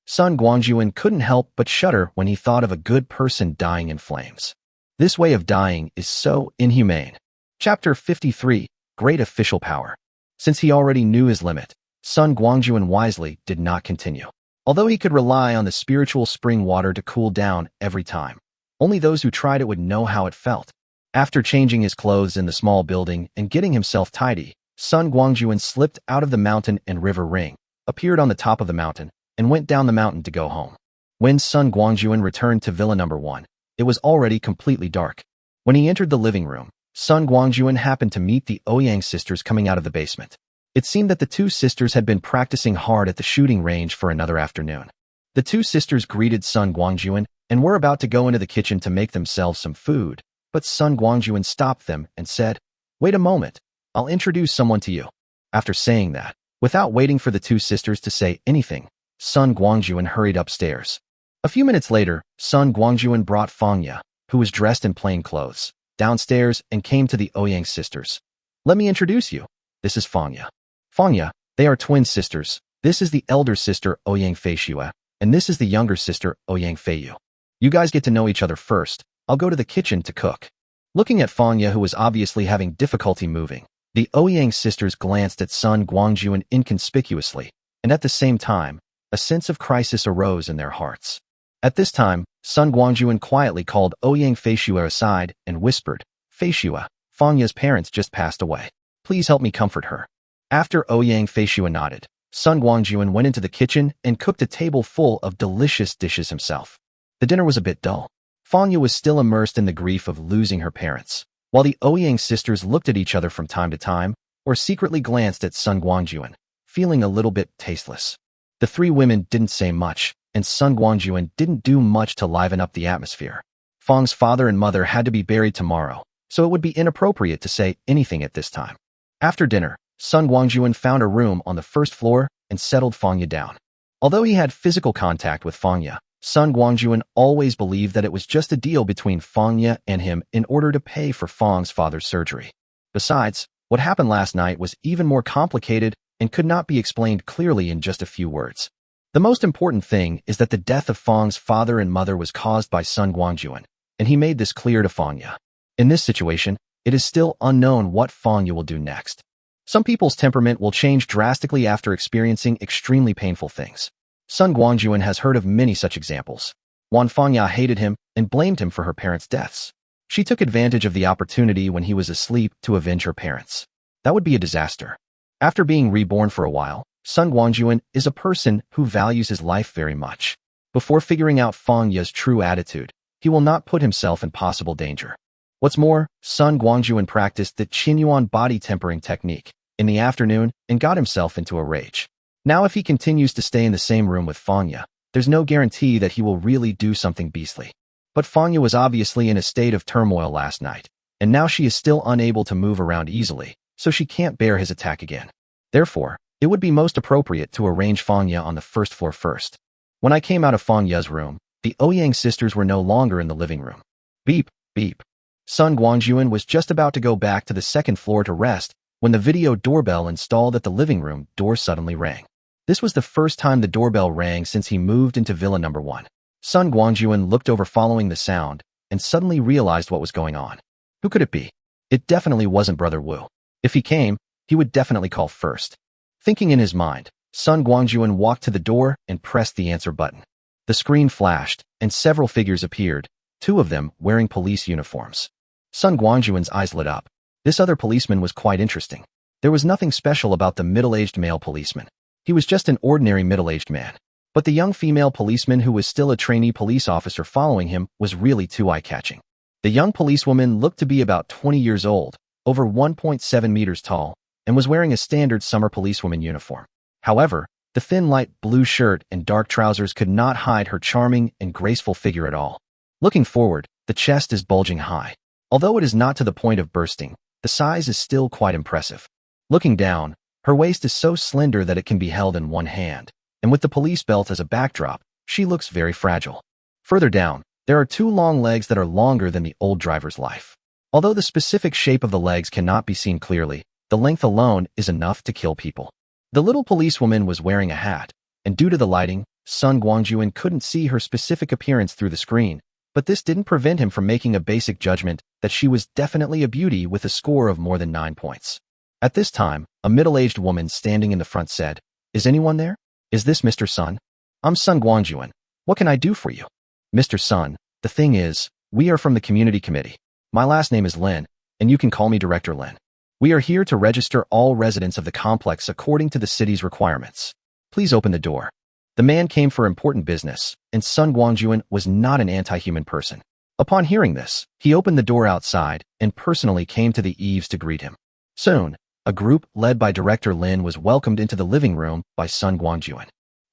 Sun Guangjun couldn't help but shudder when he thought of a good person dying in flames. This way of dying is so inhumane. Chapter 53, Great Official Power. Since he already knew his limit, Sun Guangjun wisely did not continue. Although he could rely on the spiritual spring water to cool down every time, only those who tried it would know how it felt. After changing his clothes in the small building and getting himself tidy, Sun Guangjun slipped out of the mountain and river ring, appeared on the top of the mountain, and went down the mountain to go home. When Sun Guangjun returned to Villa Number 1, it was already completely dark. When he entered the living room, Sun Guangjun happened to meet the Ouyang sisters coming out of the basement. It seemed that the two sisters had been practicing hard at the shooting range for another afternoon. The two sisters greeted Sun Guangjun and were about to go into the kitchen to make themselves some food, but Sun Guangjun stopped them and said, "Wait a moment, I'll introduce someone to you." After saying that, without waiting for the two sisters to say anything, Sun Guangjun hurried upstairs. A few minutes later, Sun Guangjun brought Fangya, who was dressed in plain clothes, downstairs and came to the Ouyang sisters. "Let me introduce you. This is Fangya. Fangya, they are twin sisters. This is the elder sister, Ouyang Feishua, and this is the younger sister, Ouyang Feiyu. You guys get to know each other first. I'll go to the kitchen to cook." Looking at Fangya, who was obviously having difficulty moving, the Ouyang sisters glanced at Sun Guangjun inconspicuously, and at the same time, a sense of crisis arose in their hearts. At this time, Sun Guangjun quietly called Ouyang Feishua aside and whispered, "Feishua, Fangya's parents just passed away. Please help me comfort her." After Ouyang Feishua nodded, Sun Guangjun went into the kitchen and cooked a table full of delicious dishes himself. The dinner was a bit dull. Fangya was still immersed in the grief of losing her parents, while the Ouyang sisters looked at each other from time to time or secretly glanced at Sun Guangjun, feeling a little bit tasteless. The three women didn't say much, and Sun Guangjun didn't do much to liven up the atmosphere. Fang's father and mother had to be buried tomorrow, so it would be inappropriate to say anything at this time. After dinner, Sun Guangjun found a room on the first floor and settled Fangya down. Although he had physical contact with Fangya, Sun Guangjun always believed that it was just a deal between Fangya and him in order to pay for Fang's father's surgery. Besides, what happened last night was even more complicated and could not be explained clearly in just a few words. The most important thing is that the death of Fang's father and mother was caused by Sun Guangjun, and he made this clear to Fangya. In this situation, it is still unknown what Fangya will do next. Some people's temperament will change drastically after experiencing extremely painful things. Sun Guangjun has heard of many such examples. Wan Fangya hated him and blamed him for her parents' deaths. She took advantage of the opportunity when he was asleep to avenge her parents. That would be a disaster. After being reborn for a while, Sun Guangjun is a person who values his life very much. Before figuring out Fangya's true attitude, he will not put himself in possible danger. What's more, Sun Guangjun practiced the Qinyuan body tempering technique in the afternoon and got himself into a rage. Now if he continues to stay in the same room with Fangya, there's no guarantee that he will really do something beastly. But Fangya was obviously in a state of turmoil last night, and now she is still unable to move around easily, so she can't bear his attack again. Therefore, it would be most appropriate to arrange Fangya on the first floor first. When I came out of Fangya's room, the Ouyang sisters were no longer in the living room. Beep, beep. Sun Guangjun was just about to go back to the second floor to rest when the video doorbell installed at the living room door suddenly rang. This was the first time the doorbell rang since he moved into Villa Number 1. Sun Guangjun looked over following the sound and suddenly realized what was going on. Who could it be? It definitely wasn't Brother Wu. If he came, he would definitely call first. Thinking in his mind, Sun Guangjun walked to the door and pressed the answer button. The screen flashed, and several figures appeared, two of them wearing police uniforms. Sun Guangjun's eyes lit up. This other policeman was quite interesting. There was nothing special about the middle-aged male policeman. He was just an ordinary middle-aged man. But the young female policeman who was still a trainee police officer following him was really too eye-catching. The young policewoman looked to be about 20 years old, over 1.7 meters tall, and was wearing a standard summer policewoman uniform. However, the thin light blue shirt and dark trousers could not hide her charming and graceful figure at all. Looking forward, the chest is bulging high. Although it is not to the point of bursting, the size is still quite impressive. Looking down, her waist is so slender that it can be held in one hand, and with the police belt as a backdrop, she looks very fragile. Further down, there are two long legs that are longer than the old driver's life. Although the specific shape of the legs cannot be seen clearly, the length alone is enough to kill people. The little policewoman was wearing a hat, and due to the lighting, Sun Guangjun couldn't see her specific appearance through the screen, but this didn't prevent him from making a basic judgment that she was definitely a beauty with a score of more than 9 points. At this time, a middle-aged woman standing in the front said, "Is anyone there? Is this Mr. Sun? I'm Sun Guangjun. What can I do for you?" "Mr. Sun, the thing is, we are from the community committee. My last name is Lin, and you can call me Director Lin. We are here to register all residents of the complex according to the city's requirements. Please open the door." The man came for important business, and Sun Guangjun was not an anti-human person. Upon hearing this, he opened the door outside and personally came to the eaves to greet him. Soon, a group led by Director Lin was welcomed into the living room by Sun Guangjun.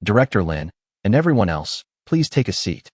"Director Lin, and everyone else, please take a seat."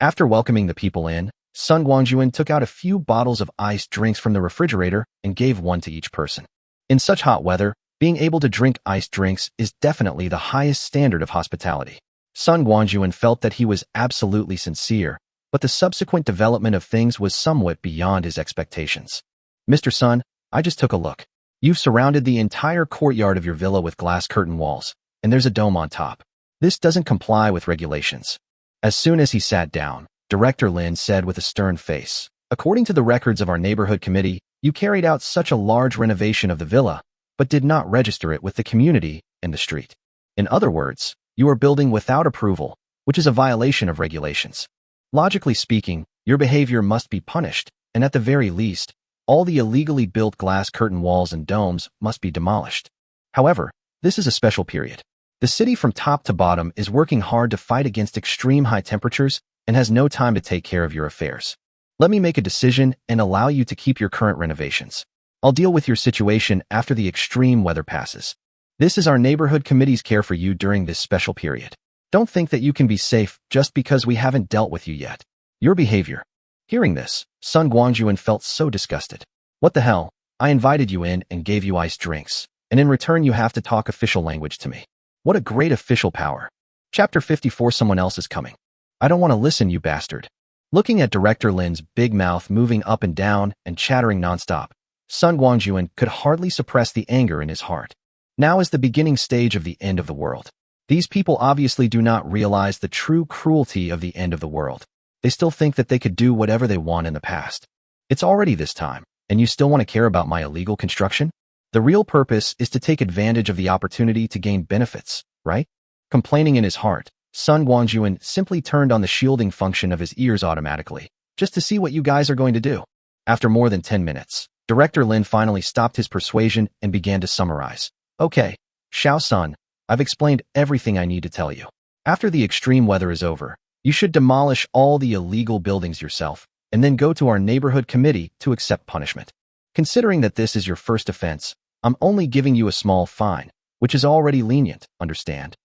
After welcoming the people in, Sun Guangjun took out a few bottles of iced drinks from the refrigerator and gave one to each person. In such hot weather, being able to drink iced drinks is definitely the highest standard of hospitality. Sun Guangjun felt that he was absolutely sincere, but the subsequent development of things was somewhat beyond his expectations. "Mr. Sun, I just took a look. You've surrounded the entire courtyard of your villa with glass curtain walls, and there's a dome on top. This doesn't comply with regulations." As soon as he sat down, Director Lin said with a stern face, "According to the records of our neighborhood committee, you carried out such a large renovation of the villa, but did not register it with the community and the street. In other words, you are building without approval, which is a violation of regulations. Logically speaking, your behavior must be punished, and at the very least, all the illegally built glass curtain walls and domes must be demolished. However, this is a special period. The city from top to bottom is working hard to fight against extreme high temperatures and has no time to take care of your affairs. Let me make a decision and allow you to keep your current renovations. I'll deal with your situation after the extreme weather passes. This is our neighborhood committee's care for you during this special period. Don't think that you can be safe just because we haven't dealt with you yet. Your behavior." Hearing this, Sun Guangjun felt so disgusted. "What the hell? I invited you in and gave you iced drinks, and in return you have to talk official language to me. What a great official power. Chapter 54, someone else is coming. I don't want to listen, you bastard." Looking at Director Lin's big mouth moving up and down and chattering nonstop, Sun Guangjun could hardly suppress the anger in his heart. Now is the beginning stage of the end of the world. These people obviously do not realize the true cruelty of the end of the world. They still think that they could do whatever they want in the past. It's already this time, and you still want to care about my illegal construction? The real purpose is to take advantage of the opportunity to gain benefits, right? Complaining in his heart, Sun Guangjun simply turned on the shielding function of his ears automatically, just to see what you guys are going to do. After more than 10 minutes, Director Lin finally stopped his persuasion and began to summarize. "Okay, Xiao Sun, I've explained everything I need to tell you. After the extreme weather is over, you should demolish all the illegal buildings yourself, and then go to our neighborhood committee to accept punishment. Considering that this is your first offense, I'm only giving you a small fine, which is already lenient, understand?"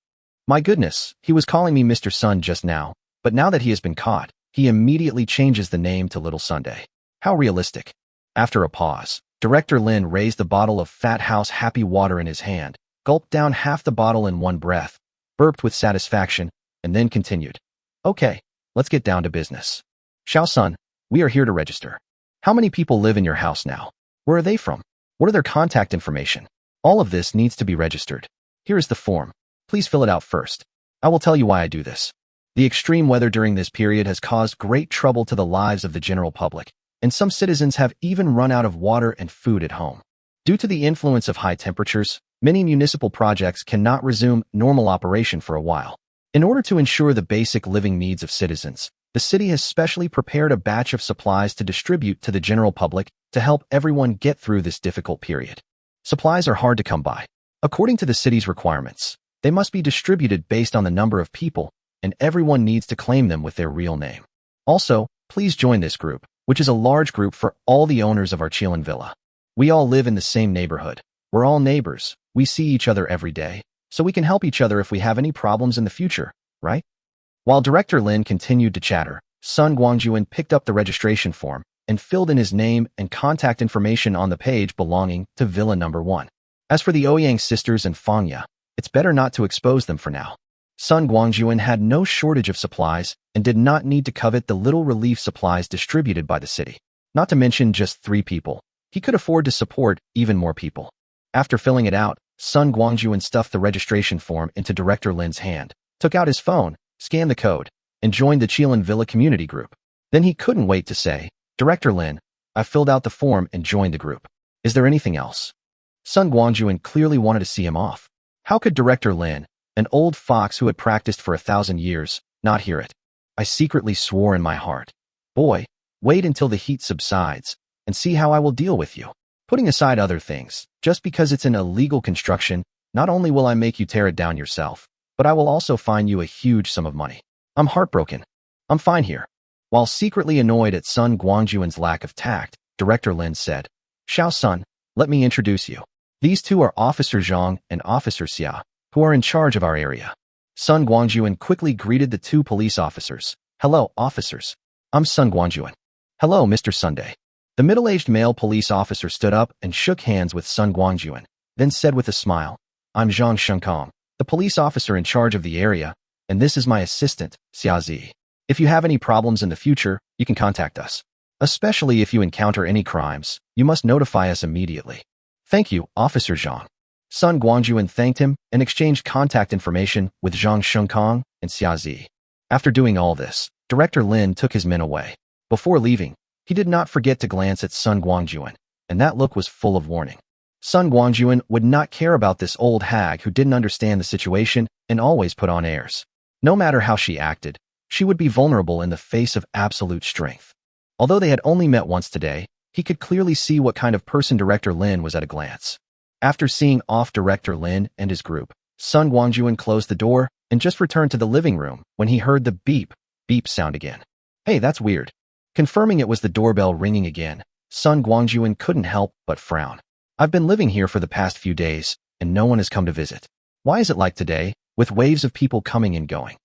My goodness, he was calling me Mr. Sun just now, but now that he has been caught, he immediately changes the name to Little Sunday. How realistic. After a pause, Director Lin raised the bottle of Fat House Happy Water in his hand, gulped down half the bottle in one breath, burped with satisfaction, and then continued. "Okay, let's get down to business. Xiao Sun, we are here to register. How many people live in your house now? Where are they from? What are their contact information? All of this needs to be registered. Here is the form. Please fill it out first. I will tell you why I do this. The extreme weather during this period has caused great trouble to the lives of the general public, and some citizens have even run out of water and food at home. Due to the influence of high temperatures, many municipal projects cannot resume normal operation for a while. In order to ensure the basic living needs of citizens, the city has specially prepared a batch of supplies to distribute to the general public to help everyone get through this difficult period. Supplies are hard to come by. According to the city's requirements, they must be distributed based on the number of people, and everyone needs to claim them with their real name. Also, please join this group, which is a large group for all the owners of our Chilean villa. We all live in the same neighborhood. We're all neighbors. We see each other every day, so we can help each other if we have any problems in the future, right? While Director Lin continued to chatter, Sun Guangjun picked up the registration form and filled in his name and contact information on the page belonging to Villa Number 1. As for the Ouyang sisters and Fangya, it's better not to expose them for now. Sun Guangjun had no shortage of supplies and did not need to covet the little relief supplies distributed by the city. Not to mention just 3 people. He could afford to support even more people. After filling it out, Sun Guangjun stuffed the registration form into Director Lin's hand, took out his phone, scanned the code, and joined the Chilean Villa community group. Then he couldn't wait to say, "Director Lin, I filled out the form and joined the group. Is there anything else?" Sun Guangjun clearly wanted to see him off. How could Director Lin, an old fox who had practiced for 1,000 years, not hear it? I secretly swore in my heart, "Boy, wait until the heat subsides and see how I will deal with you." Putting aside other things, just because it's an illegal construction, not only will I make you tear it down yourself, but I will also fine you a huge sum of money. I'm heartbroken. I'm fine here. While secretly annoyed at Sun Guangjun's lack of tact, Director Lin said, "Xiao Sun, let me introduce you. These 2 are Officer Zhang and Officer Xia, who are in charge of our area." Sun Guangjun quickly greeted the 2 police officers. "Hello, officers. I'm Sun Guangjun." "Hello, Mr. Sunday." The middle-aged male police officer stood up and shook hands with Sun Guangjun, then said with a smile, "I'm Zhang Shenkong, the police officer in charge of the area, and this is my assistant, Xia Zi. If you have any problems in the future, you can contact us. Especially if you encounter any crimes, you must notify us immediately." "Thank you, Officer Zhang." Sun Guangjun thanked him and exchanged contact information with Zhang Shenkong and Xia Zi. After doing all this, Director Lin took his men away. Before leaving, he did not forget to glance at Sun Guangjun, and that look was full of warning. Sun Guangjun would not care about this old hag who didn't understand the situation and always put on airs. No matter how she acted, she would be vulnerable in the face of absolute strength. Although they had only met once today, he could clearly see what kind of person Director Lin was at a glance. After seeing off Director Lin and his group, Sun Guangjun closed the door and just returned to the living room when he heard the beep, beep sound again. "Hey, that's weird." Confirming it was the doorbell ringing again, Sun Guangjun couldn't help but frown. "I've been living here for the past few days, and no one has come to visit. Why is it like today, with waves of people coming and going?"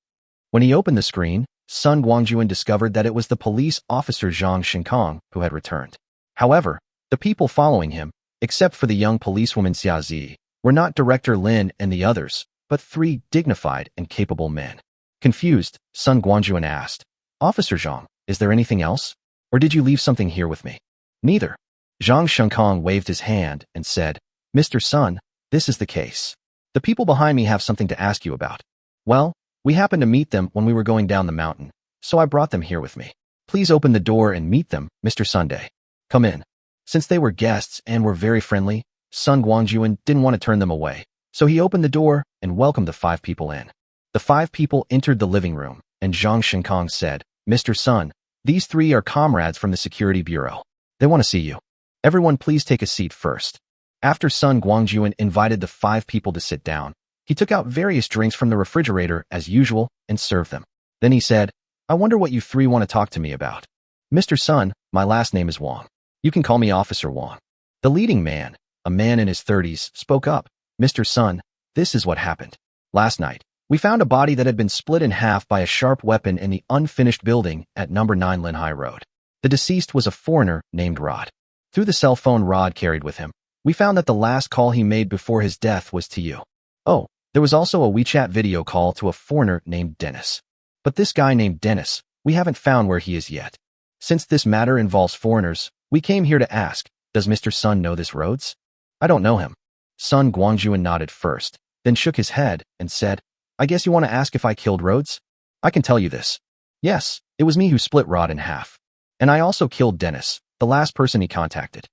When he opened the screen, Sun Guangjun discovered that it was the police officer Zhang Shenkong who had returned. However, the people following him, except for the young policewoman Xia Zi, were not Director Lin and the others, but 3 dignified and capable men. Confused, Sun Guangjun asked, "Officer Zhang, is there anything else? Or did you leave something here with me?" "Neither." Zhang Shenkong waved his hand and said, "Mr. Sun, this is the case. The people behind me have something to ask you about. Well, we happened to meet them when we were going down the mountain, so I brought them here with me. Please open the door and meet them, Mr. Sunday. Come in." Since they were guests and were very friendly, Sun Guangjun didn't want to turn them away, so he opened the door and welcomed the 5 people in. The 5 people entered the living room, and Zhang Shenkong said, "Mr. Sun, these 3 are comrades from the security bureau. They want to see you. Everyone please take a seat first." After Sun Guangjun invited the 5 people to sit down, he took out various drinks from the refrigerator as usual and served them. Then he said, "I wonder what you 3 want to talk to me about. Mr. Sun, my last name is Wang. You can call me Officer Wang." The leading man, a man in his 30s, spoke up. "Mr. Sun, this is what happened. Last night, we found a body that had been split in half by a sharp weapon in the unfinished building at number 9 Linhai Road. The deceased was a foreigner named Rod. Through the cell phone Rod carried with him, we found that the last call he made before his death was to you. Oh, there was also a WeChat video call to a foreigner named Dennis. But this guy named Dennis, we haven't found where he is yet. Since this matter involves foreigners, we came here to ask, does Mr. Sun know this Rhodes?" "I don't know him." Sun Guangjun nodded first, then shook his head and said, "I guess you want to ask if I killed Rhodes? I can tell you this. Yes, it was me who split Rod in half. And I also killed Dennis, the last person he contacted."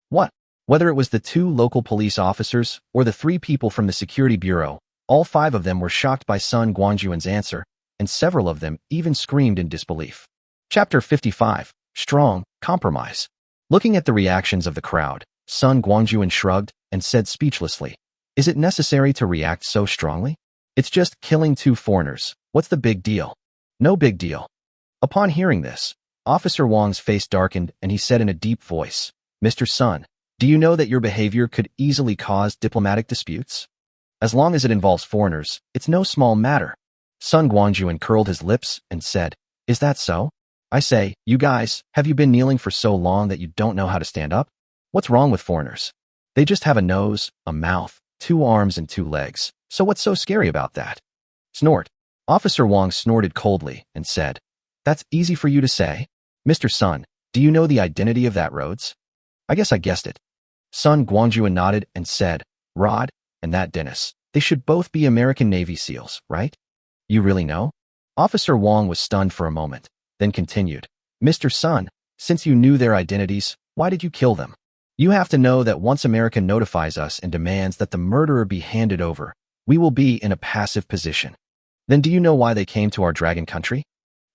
"What?" Whether it was the 2 local police officers or the 3 people from the security bureau, all 5 of them were shocked by Sun Guangjun's answer, and several of them even screamed in disbelief. Chapter 55, Strong Compromise. Looking at the reactions of the crowd, Sun Guangjun shrugged and said speechlessly, "Is it necessary to react so strongly? It's just killing 2 foreigners. What's the big deal?" "No big deal." Upon hearing this, Officer Wang's face darkened and he said in a deep voice, Mr. Sun, do you know that your behavior could easily cause diplomatic disputes? As long as it involves foreigners, it's no small matter. Sun Guangjun curled his lips and said, Is that so? I say, you guys, have you been kneeling for so long that you don't know how to stand up? What's wrong with foreigners? They just have a nose, a mouth, 2 arms and 2 legs. So what's so scary about that? Snort. Officer Wang snorted coldly and said, That's easy for you to say. Mr. Sun, do you know the identity of that Rhodes? I guess I guessed it. Sun Guangjun nodded and said, Rod and that Dennis. They should both be American Navy SEALs, right? You really know? Officer Wang was stunned for a moment, then continued, Mr. Sun, since you knew their identities, why did you kill them? You have to know that once America notifies us and demands that the murderer be handed over, we will be in a passive position. Then do you know why they came to our dragon country?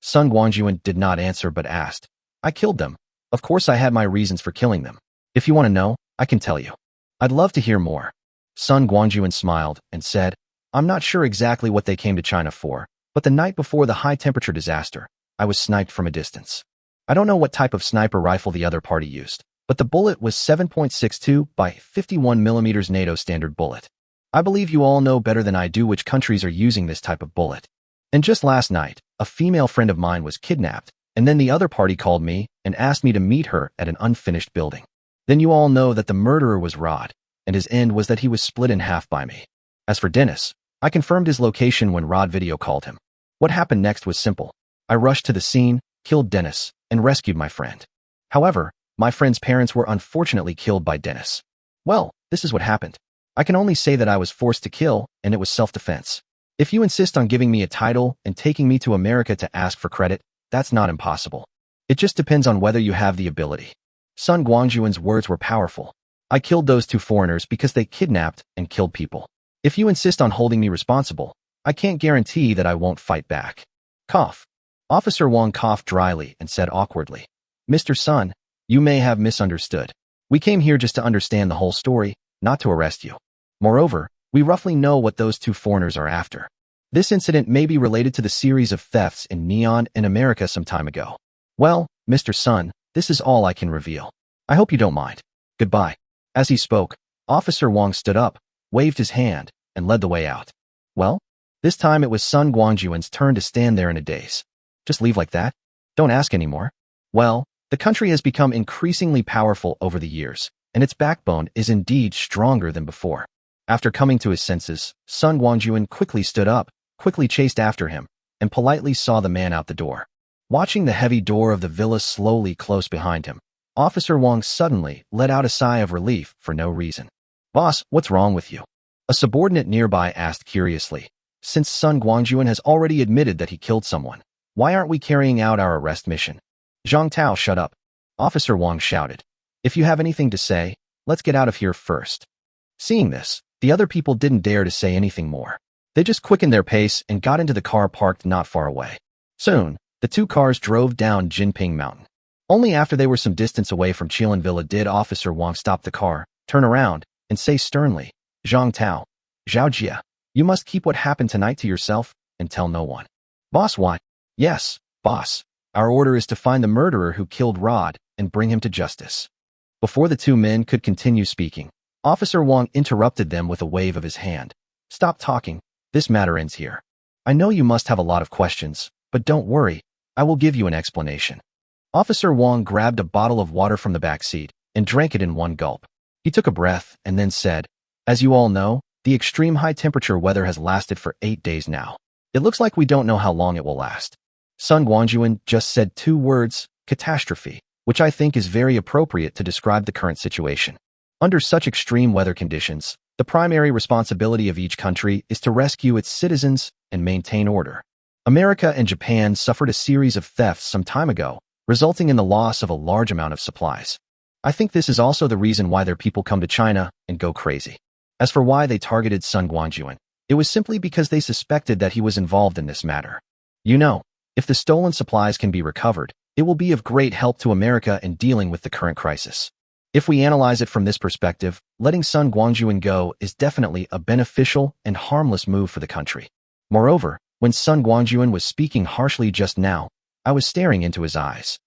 Sun Guangjun did not answer but asked, I killed them. Of course I had my reasons for killing them. If you want to know, I can tell you. I'd love to hear more. Sun Guangjun smiled and said, I'm not sure exactly what they came to China for, but the night before the high-temperature disaster, I was sniped from a distance. I don't know what type of sniper rifle the other party used, but the bullet was 7.62 by 51 millimeters NATO standard bullet. I believe you all know better than I do which countries are using this type of bullet. And just last night, a female friend of mine was kidnapped, and then the other party called me and asked me to meet her at an unfinished building. Then you all know that the murderer was Rod, and his end was that he was split in half by me. As for Dennis, I confirmed his location when Rod video called him. What happened next was simple. I rushed to the scene, killed Dennis, and rescued my friend. However, my friend's parents were unfortunately killed by Dennis. Well, this is what happened. I can only say that I was forced to kill, and it was self-defense. If you insist on giving me a title and taking me to America to ask for credit, that's not impossible. It just depends on whether you have the ability. Sun Guangjun's words were powerful. I killed those 2 foreigners because they kidnapped and killed people. If you insist on holding me responsible, I can't guarantee that I won't fight back. Cough. Officer Wang coughed dryly and said awkwardly, Mr. Sun, you may have misunderstood. We came here just to understand the whole story, not to arrest you. Moreover, we roughly know what those 2 foreigners are after. This incident may be related to the series of thefts in Neon in America some time ago. Well, Mr. Sun, this is all I can reveal. I hope you don't mind. Goodbye. As he spoke, Officer Wang stood up, waved his hand, and led the way out. Well, this time it was Sun Guangjun's turn to stand there in a daze. Just leave like that? Don't ask anymore. Well, the country has become increasingly powerful over the years, and its backbone is indeed stronger than before. After coming to his senses, Sun Guangjun quickly stood up, quickly chased after him, and politely saw the man out the door. Watching the heavy door of the villa slowly close behind him, Officer Wang suddenly let out a sigh of relief for no reason. Boss, what's wrong with you? A subordinate nearby asked curiously. Since Sun Guangjun has already admitted that he killed someone, why aren't we carrying out our arrest mission? Zhang Tao, shut up. Officer Wang shouted. If you have anything to say, let's get out of here first. Seeing this, the other people didn't dare to say anything more. They just quickened their pace and got into the car parked not far away. Soon, the 2 cars drove down Jinping Mountain. Only after they were some distance away from Qilin Villa did Officer Wang stop the car, turn around, and say sternly, Zhang Tao, Zhao Jia, you must keep what happened tonight to yourself and tell no one. Boss, what? Yes, boss. Our order is to find the murderer who killed Rod and bring him to justice. Before the 2 men could continue speaking, Officer Wang interrupted them with a wave of his hand. Stop talking. This matter ends here. I know you must have a lot of questions, but don't worry. I will give you an explanation. Officer Wang grabbed a bottle of water from the back seat and drank it in one gulp. He took a breath and then said, As you all know, the extreme high-temperature weather has lasted for 8 days now. It looks like we don't know how long it will last. Sun Guangjun just said 2 words, catastrophe, which I think is very appropriate to describe the current situation. Under such extreme weather conditions, the primary responsibility of each country is to rescue its citizens and maintain order. America and Japan suffered a series of thefts some time ago, resulting in the loss of a large amount of supplies. I think this is also the reason why their people come to China and go crazy. As for why they targeted Sun Guangjun, it was simply because they suspected that he was involved in this matter. You know, if the stolen supplies can be recovered, it will be of great help to America in dealing with the current crisis. If we analyze it from this perspective, letting Sun Guangjun go is definitely a beneficial and harmless move for the country. Moreover, when Sun Guangjun was speaking harshly just now, I was staring into his eyes.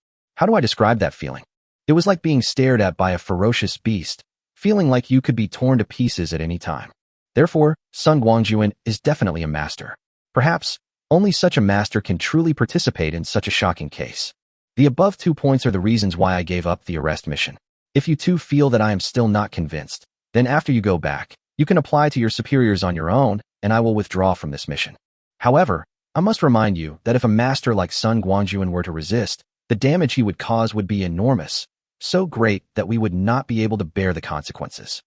How do I describe that feeling? It was like being stared at by a ferocious beast, feeling like you could be torn to pieces at any time. Therefore, Sun Guangjun is definitely a master. Perhaps, only such a master can truly participate in such a shocking case. The above 2 points are the reasons why I gave up the arrest mission. If you too feel that I am still not convinced, then after you go back, you can apply to your superiors on your own, and I will withdraw from this mission. However, I must remind you that if a master like Sun Guangjun were to resist, the damage he would cause would be enormous, so great that we would not be able to bear the consequences.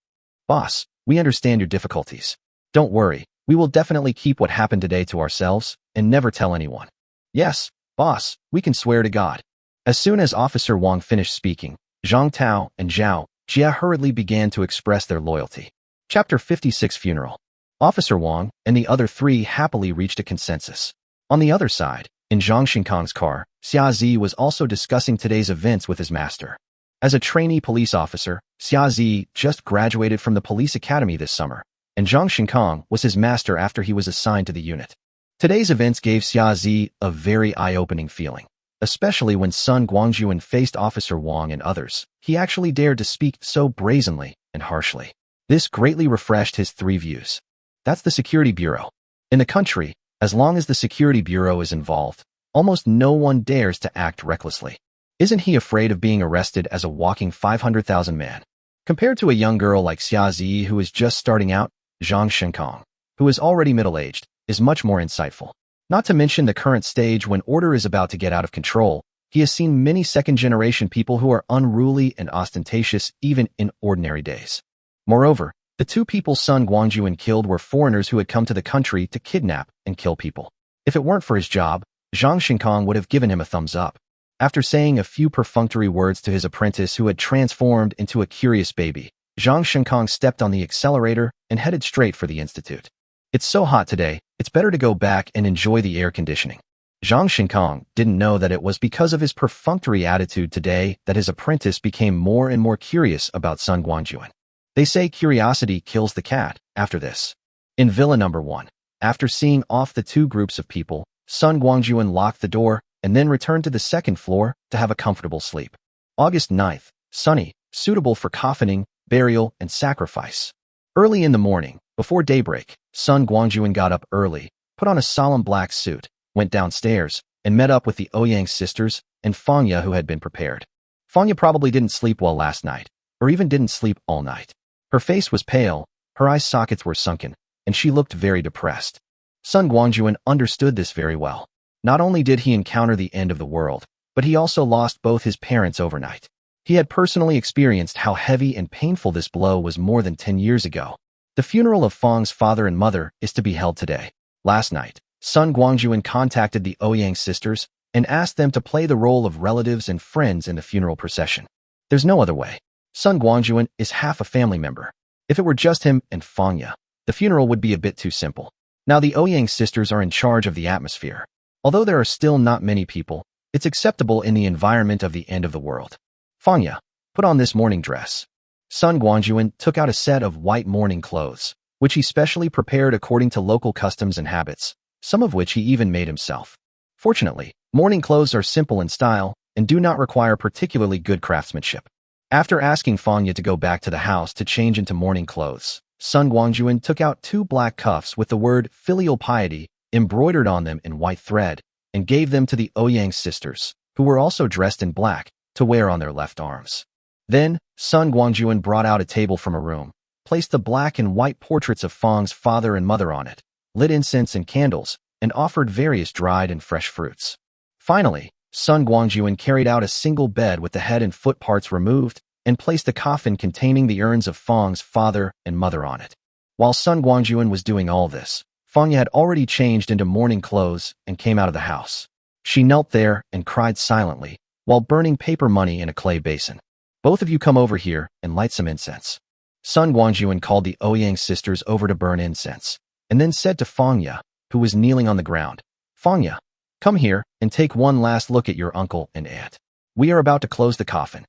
Boss, we understand your difficulties. Don't worry, we will definitely keep what happened today to ourselves and never tell anyone. Yes, boss, we can swear to God. As soon as Officer Wang finished speaking, Zhang Tao and Zhao Jia hurriedly began to express their loyalty. Chapter 56 Funeral. Officer Wang and the other three happily reached a consensus. On the other side, in Zhang Xinkang's car, Xia Zi was also discussing today's events with his master. As a trainee police officer, Xia Zi just graduated from the police academy this summer, and Zhang Xinkang was his master after he was assigned to the unit. Today's events gave Xia Zi a very eye-opening feeling, especially when Sun Guangjun faced Officer Wang and others. He actually dared to speak so brazenly and harshly. This greatly refreshed his three views. That's the Security Bureau. In the country, as long as the Security Bureau is involved, almost no one dares to act recklessly. Isn't he afraid of being arrested as a walking 500,000 man? Compared to a young girl like Xia Zi who is just starting out, Zhang Xinkang, who is already middle-aged, is much more insightful. Not to mention the current stage when order is about to get out of control, he has seen many second-generation people who are unruly and ostentatious even in ordinary days. Moreover, the two people Sun Guangjun killed were foreigners who had come to the country to kidnap and kill people. If it weren't for his job, Zhang Xinkang would have given him a thumbs up. After saying a few perfunctory words to his apprentice who had transformed into a curious baby, Zhang Xinkang stepped on the accelerator and headed straight for the institute. It's so hot today, it's better to go back and enjoy the air conditioning. Zhang Xinkang didn't know that it was because of his perfunctory attitude today that his apprentice became more and more curious about Sun Guangjun. They say curiosity kills the cat. After this, in Villa Number 1, after seeing off the two groups of people, Sun Guangjun locked the door and then returned to the second floor to have a comfortable sleep. August 9th, sunny, suitable for coffining, burial, and sacrifice. Early in the morning, before daybreak, Sun Guangjun got up early, put on a solemn black suit, went downstairs, and met up with the Ouyang sisters and Fangya who had been prepared. Fangya probably didn't sleep well last night, or even didn't sleep all night. Her face was pale, her eye sockets were sunken, and she looked very depressed. Sun Guangjun understood this very well. Not only did he encounter the end of the world, but he also lost both his parents overnight. He had personally experienced how heavy and painful this blow was more than 10 years ago. The funeral of Fang's father and mother is to be held today. Last night, Sun Guangjun contacted the Ouyang sisters and asked them to play the role of relatives and friends in the funeral procession. There's no other way. Sun Guangjun is half a family member. If it were just him and Fangya, the funeral would be a bit too simple. Now the Ouyang sisters are in charge of the atmosphere. Although there are still not many people, it's acceptable in the environment of the end of the world. Fangya, put on this mourning dress. Sun Guangjun took out a set of white mourning clothes, which he specially prepared according to local customs and habits, some of which he even made himself. Fortunately, mourning clothes are simple in style and do not require particularly good craftsmanship. After asking Fangya to go back to the house to change into mourning clothes, Sun Guangjun took out two black cuffs with the word filial piety embroidered on them in white thread and gave them to the Ouyang sisters, who were also dressed in black, to wear on their left arms. Then, Sun Guangjun brought out a table from a room, placed the black and white portraits of Fang's father and mother on it, lit incense and candles, and offered various dried and fresh fruits. Finally, Sun Guangjun carried out a single bed with the head and foot parts removed and placed a coffin containing the urns of Fang's father and mother on it. While Sun Guangjun was doing all this, Fangya had already changed into mourning clothes and came out of the house. She knelt there and cried silently, while burning paper money in a clay basin. Both of you come over here and light some incense. Sun Guangjun called the Ouyang sisters over to burn incense, and then said to Fangya, who was kneeling on the ground, Fangya, come here and take one last look at your uncle and aunt. We are about to close the coffin.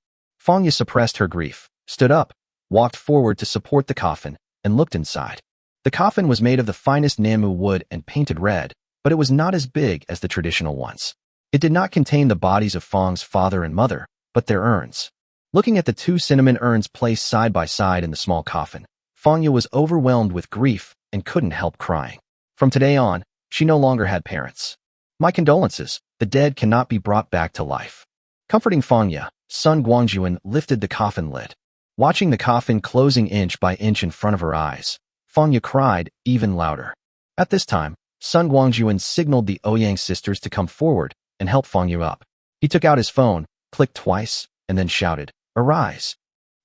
Fangya suppressed her grief, stood up, walked forward to support the coffin, and looked inside. The coffin was made of the finest Namu wood and painted red, but it was not as big as the traditional ones. It did not contain the bodies of Fang's father and mother, but their urns. Looking at the two cinnamon urns placed side by side in the small coffin, Fangya was overwhelmed with grief and couldn't help crying. From today on, she no longer had parents. My condolences, the dead cannot be brought back to life. Comforting Fangya, Sun Guangjun lifted the coffin lid. Watching the coffin closing inch by inch in front of her eyes, Fangya cried even louder. At this time, Sun Guangjun signaled the Ouyang sisters to come forward and help Fangya up. He took out his phone, clicked twice, and then shouted, "Arise!"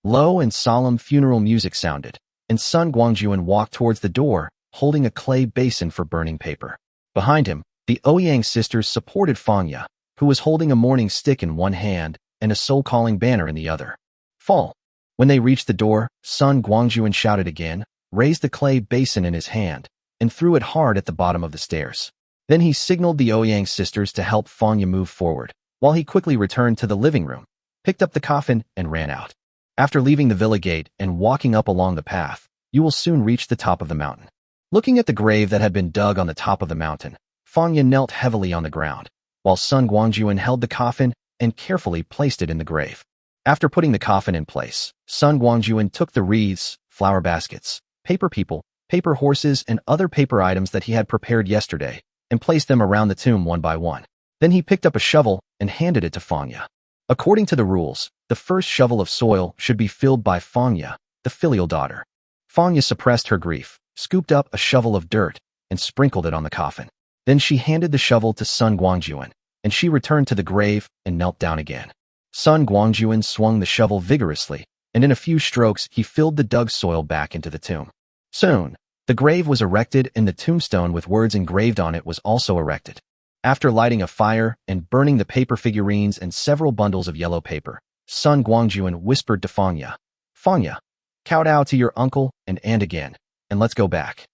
Low and solemn funeral music sounded, and Sun Guangjun walked towards the door, holding a clay basin for burning paper. Behind him, the Ouyang sisters supported Fangya, who was holding a mourning stick in one hand and a soul-calling banner in the other. Fall. When they reached the door, Sun Guangjun shouted again, raised the clay basin in his hand, and threw it hard at the bottom of the stairs. Then he signaled the Ouyang sisters to help Fangya move forward, while he quickly returned to the living room, picked up the coffin, and ran out. After leaving the villa gate and walking up along the path, you will soon reach the top of the mountain. Looking at the grave that had been dug on the top of the mountain, Fangya knelt heavily on the ground, while Sun Guangjun held the coffin and carefully placed it in the grave. After putting the coffin in place, Sun Guangjun took the wreaths, flower baskets, paper people, paper horses, and other paper items that he had prepared yesterday and placed them around the tomb one by one. Then he picked up a shovel and handed it to Fangya. According to the rules, the first shovel of soil should be filled by Fangya, the filial daughter. Fangya suppressed her grief, scooped up a shovel of dirt, and sprinkled it on the coffin. Then she handed the shovel to Sun Guangjun, and she returned to the grave and knelt down again. Sun Guangjun swung the shovel vigorously, and in a few strokes he filled the dug soil back into the tomb. Soon, the grave was erected and the tombstone with words engraved on it was also erected. After lighting a fire and burning the paper figurines and several bundles of yellow paper, Sun Guangjun whispered to Fangya, "Fangya, kowtow to your uncle and aunt again, and let's go back."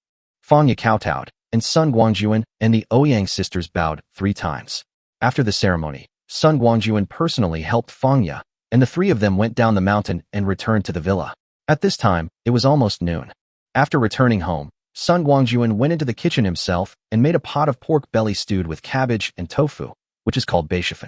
Fangya kowtowed, and Sun Guangjun and the Ouyang sisters bowed 3 times. After the ceremony, Sun Guangjun personally helped Fangya, and the 3 of them went down the mountain and returned to the villa. At this time, it was almost noon. After returning home, Sun Guangjun went into the kitchen himself and made a pot of pork belly stewed with cabbage and tofu, which is called makeshift.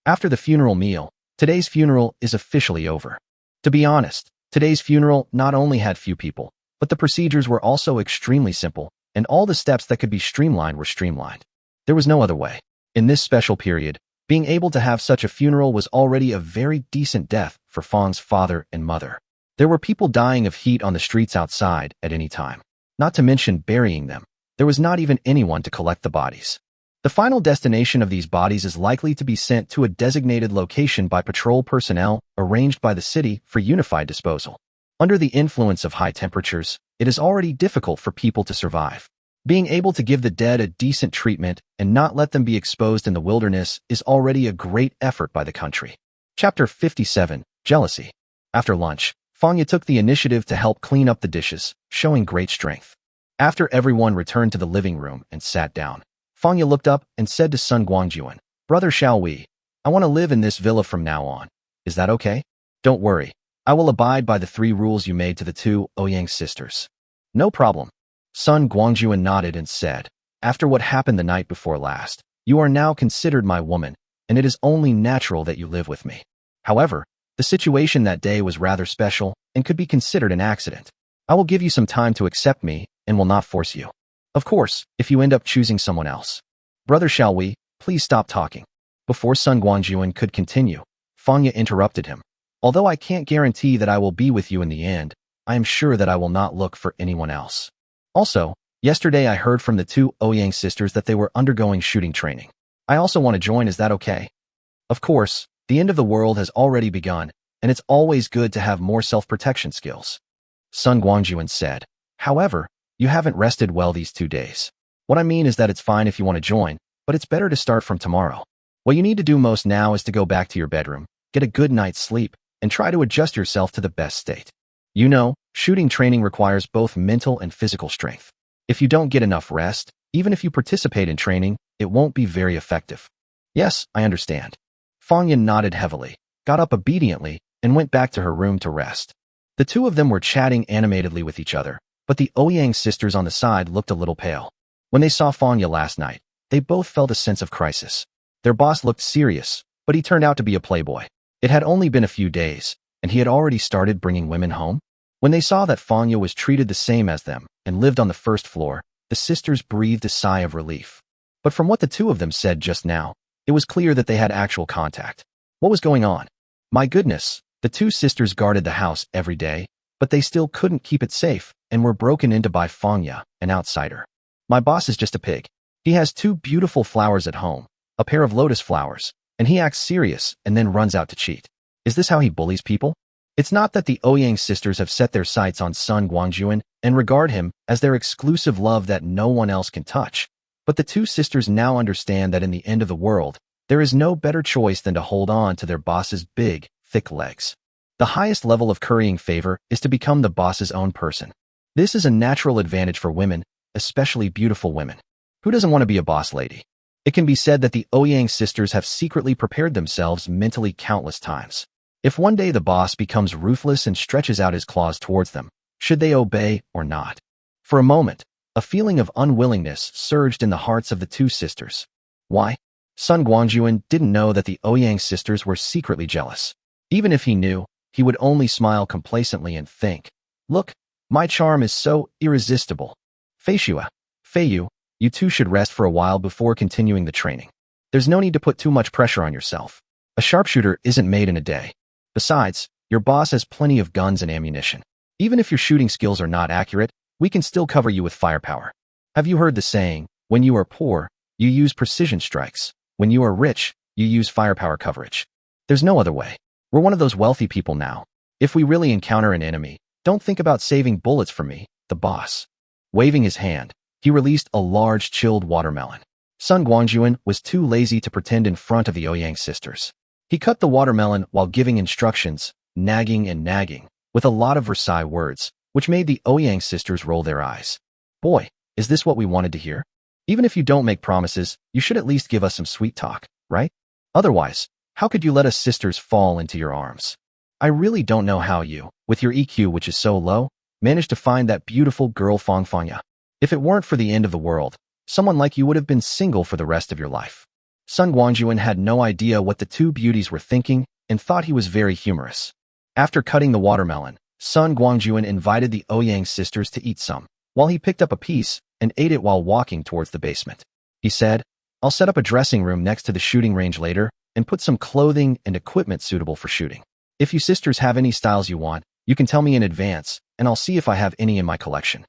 After the funeral meal, today's funeral is officially over. To be honest, today's funeral not only had few people, but the procedures were also extremely simple, and all the steps that could be streamlined were streamlined. There was no other way. In this special period, being able to have such a funeral was already a very decent death for Fang's father and mother. There were people dying of heat on the streets outside at any time. Not to mention burying them. There was not even anyone to collect the bodies. The final destination of these bodies is likely to be sent to a designated location by patrol personnel arranged by the city for unified disposal. Under the influence of high temperatures, it is already difficult for people to survive. Being able to give the dead a decent treatment and not let them be exposed in the wilderness is already a great effort by the country. Chapter 57, Jealousy. After lunch, Fangya took the initiative to help clean up the dishes, showing great strength. After everyone returned to the living room and sat down, Fangya looked up and said to Sun Guangjun, "Brother Xiaowei, I want to live in this villa from now on. Is that okay? Don't worry. I will abide by the 3 rules you made to the 2 Ouyang sisters." "No problem." Sun Guangjun nodded and said, "After what happened the night before last, you are now considered my woman, and it is only natural that you live with me. However, the situation that day was rather special and could be considered an accident. I will give you some time to accept me and will not force you. Of course, if you end up choosing someone else." "Brother Xiaowei, please stop talking." Before Sun Guangjun could continue, Fangya interrupted him. "Although I can't guarantee that I will be with you in the end, I am sure that I will not look for anyone else. Also, yesterday I heard from the 2 Ouyang sisters that they were undergoing shooting training. I also want to join, is that okay?" Of course, the end of the world has already begun, and it's always good to have more self-protection skills. Sun Guangjun said, "However, you haven't rested well these 2 days. What I mean is that it's fine if you want to join, but it's better to start from tomorrow. What you need to do most now is to go back to your bedroom, get a good night's sleep, and try to adjust yourself to the best state. You know, shooting training requires both mental and physical strength. If you don't get enough rest, even if you participate in training, it won't be very effective." "Yes, I understand." Fangya nodded heavily, got up obediently, and went back to her room to rest. The 2 of them were chatting animatedly with each other, but the Ouyang sisters on the side looked a little pale. When they saw Fangya last night, they both felt a sense of crisis. Their boss looked serious, but he turned out to be a playboy. It had only been a few days, and he had already started bringing women home. When they saw that Fangya was treated the same as them and lived on the first floor, the sisters breathed a sigh of relief. But from what the two of them said just now, it was clear that they had actual contact. What was going on? My goodness, the two sisters guarded the house every day, but they still couldn't keep it safe and were broken into by Fangya, an outsider. My boss is just a pig. He has two beautiful flowers at home, a pair of lotus flowers, and he acts serious and then runs out to cheat. Is this how he bullies people? It's not that the Ouyang sisters have set their sights on Sun Guangjun and regard him as their exclusive love that no one else can touch, but the two sisters now understand that in the end of the world, there is no better choice than to hold on to their boss's big, thick legs. The highest level of currying favor is to become the boss's own person. This is a natural advantage for women, especially beautiful women. Who doesn't want to be a boss lady? It can be said that the Ouyang sisters have secretly prepared themselves mentally countless times. If one day the boss becomes ruthless and stretches out his claws towards them, should they obey or not? For a moment, a feeling of unwillingness surged in the hearts of the two sisters. Why? Sun Guangjun didn't know that the Ouyang sisters were secretly jealous. Even if he knew, he would only smile complacently and think, "Look, my charm is so irresistible. Feiyu, you two should rest for a while before continuing the training. There's no need to put too much pressure on yourself. A sharpshooter isn't made in a day. Besides, your boss has plenty of guns and ammunition. Even if your shooting skills are not accurate, we can still cover you with firepower. Have you heard the saying, when you are poor, you use precision strikes. When you are rich, you use firepower coverage. There's no other way. We're one of those wealthy people now. If we really encounter an enemy, don't think about saving bullets for me, the boss." Waving his hand, he released a large chilled watermelon. Sun Guangjun was too lazy to pretend in front of the Ouyang sisters. He cut the watermelon while giving instructions, nagging and nagging, with a lot of Versailles words, which made the Ouyang sisters roll their eyes. Boy, is this what we wanted to hear? Even if you don't make promises, you should at least give us some sweet talk, right? Otherwise, how could you let us sisters fall into your arms? I really don't know how you, with your EQ which is so low, managed to find that beautiful girl Fangya. If it weren't for the end of the world, someone like you would have been single for the rest of your life. Sun Guangjun had no idea what the two beauties were thinking and thought he was very humorous. After cutting the watermelon, Sun Guangjun invited the Ouyang sisters to eat some, while he picked up a piece and ate it while walking towards the basement. He said, "I'll set up a dressing room next to the shooting range later and put some clothing and equipment suitable for shooting. If you sisters have any styles you want, you can tell me in advance, and I'll see if I have any in my collection."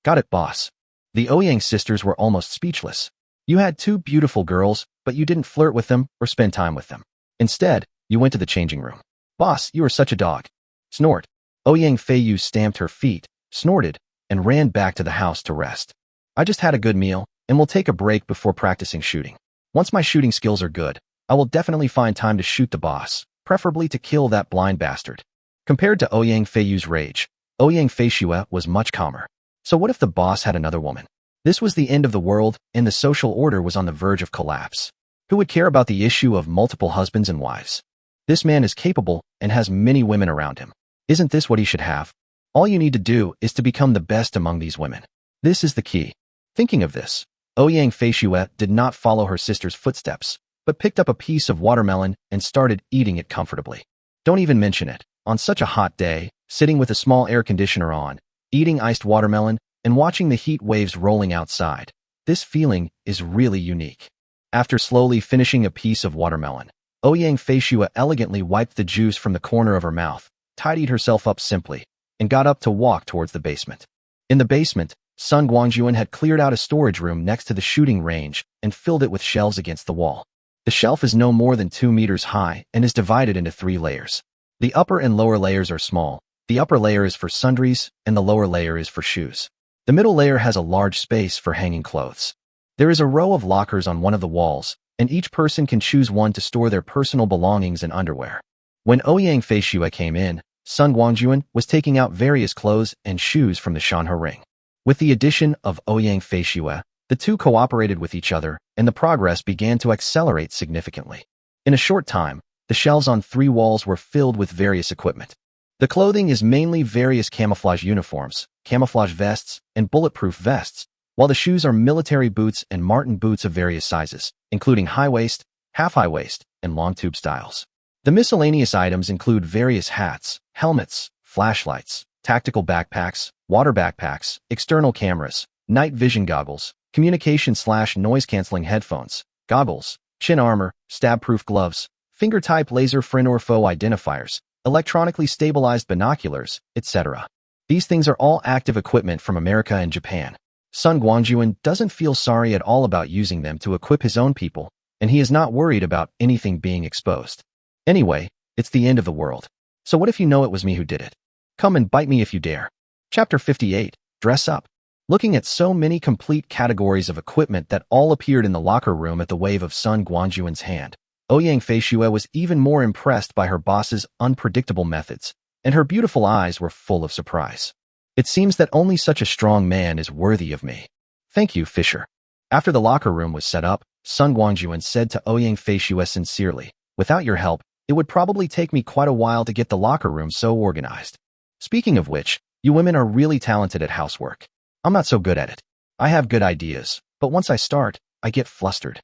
"Got it, boss." The Ouyang sisters were almost speechless. You had two beautiful girls, but you didn't flirt with them or spend time with them. Instead, you went to the changing room. "Boss, you are such a dog." Snort. Ouyang Feiyu stamped her feet, snorted, and ran back to the house to rest. "I just had a good meal, and will take a break before practicing shooting. Once my shooting skills are good, I will definitely find time to shoot the boss, preferably to kill that blind bastard." Compared to Ouyang Feiyu's rage, Ouyang Feishua was much calmer. So what if the boss had another woman? This was the end of the world, and the social order was on the verge of collapse. Who would care about the issue of multiple husbands and wives? This man is capable and has many women around him. Isn't this what he should have? All you need to do is to become the best among these women. This is the key. Thinking of this, Ouyang Feishua did not follow her sister's footsteps, but picked up a piece of watermelon and started eating it comfortably. Don't even mention it. On such a hot day, sitting with a small air conditioner on, eating iced watermelon, and watching the heat waves rolling outside, this feeling is really unique. After slowly finishing a piece of watermelon, Ouyang Feishua elegantly wiped the juice from the corner of her mouth, tidied herself up simply, and got up to walk towards the basement. In the basement, Sun Guangjun had cleared out a storage room next to the shooting range and filled it with shelves against the wall. The shelf is no more than 2 meters high and is divided into 3 layers. The upper and lower layers are small. The upper layer is for sundries, and the lower layer is for shoes. The middle layer has a large space for hanging clothes. There is a row of lockers on one of the walls, and each person can choose one to store their personal belongings and underwear. When Ouyang Feishua came in, Sun Guangjun was taking out various clothes and shoes from the Shanhe ring. With the addition of Ouyang Feishua, the two cooperated with each other, and the progress began to accelerate significantly. In a short time, the shelves on 3 walls were filled with various equipment. The clothing is mainly various camouflage uniforms, camouflage vests, and bulletproof vests, while the shoes are military boots and marten boots of various sizes, including high-waist, half-high waist, and long tube styles. The miscellaneous items include various hats, helmets, flashlights, tactical backpacks, water backpacks, external cameras, night vision goggles, communication/noise-canceling headphones, goggles, chin armor, stab-proof gloves, finger-type laser friend or foe identifiers, electronically stabilized binoculars, etc. These things are all active equipment from America and Japan. Sun Guangjun doesn't feel sorry at all about using them to equip his own people, and he is not worried about anything being exposed. Anyway, it's the end of the world. So what if you know it was me who did it? Come and bite me if you dare. Chapter 58, Dress Up. Looking at so many complete categories of equipment that all appeared in the locker room at the wave of Sun Guangjun's hand, Ouyang Feishue was even more impressed by her boss's unpredictable methods, and her beautiful eyes were full of surprise. It seems that only such a strong man is worthy of me. Thank you, Fisher. After the locker room was set up, Sun Guangjun said to Ouyang Feishue sincerely, without your help, it would probably take me quite a while to get the locker room so organized. Speaking of which, you women are really talented at housework. I'm not so good at it. I have good ideas, but once I start, I get flustered.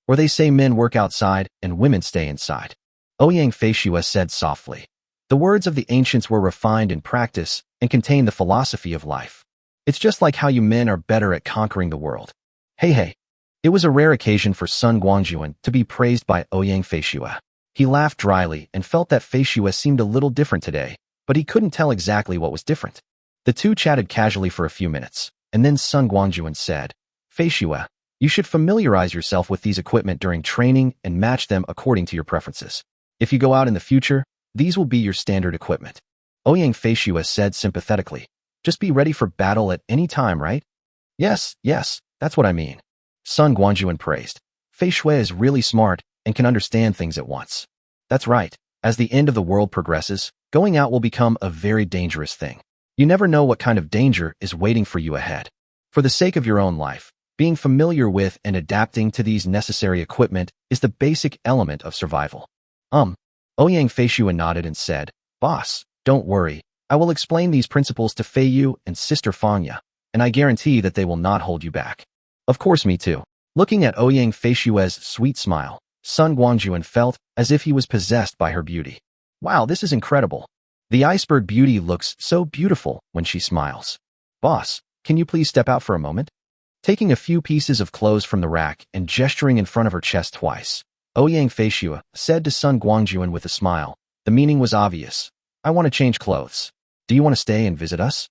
Or they say men work outside and women stay inside. Ouyang Feishue said softly. The words of the ancients were refined in practice and contained the philosophy of life. It's just like how you men are better at conquering the world. Hey. It was a rare occasion for Sun Guangjun to be praised by Ouyang Feishue. He laughed dryly and felt that Feishue seemed a little different today, but he couldn't tell exactly what was different. The two chatted casually for a few minutes, and then Sun Guangjun said, Feishue, you should familiarize yourself with these equipment during training and match them according to your preferences. If you go out in the future, these will be your standard equipment. Ouyang Feishue said sympathetically, just be ready for battle at any time, right? Yes, that's what I mean. Sun Guangjun praised. Feishue is really smart and can understand things at once. That's right. As the end of the world progresses, going out will become a very dangerous thing. You never know what kind of danger is waiting for you ahead. For the sake of your own life, being familiar with and adapting to these necessary equipment is the basic element of survival. Ouyang Feishue nodded and said, Boss, don't worry. I will explain these principles to Fei Yu and Sister Fangya, and I guarantee that they will not hold you back. Of course, me too. Looking at Ouyang Feishue's sweet smile, Sun Guangjun felt as if he was possessed by her beauty. Wow, this is incredible. The iceberg beauty looks so beautiful when she smiles. Boss, can you please step out for a moment? Taking a few pieces of clothes from the rack and gesturing in front of her chest twice, Ouyang Feishue said to Sun Guangjun with a smile. The meaning was obvious. I want to change clothes. Do you want to stay and visit us?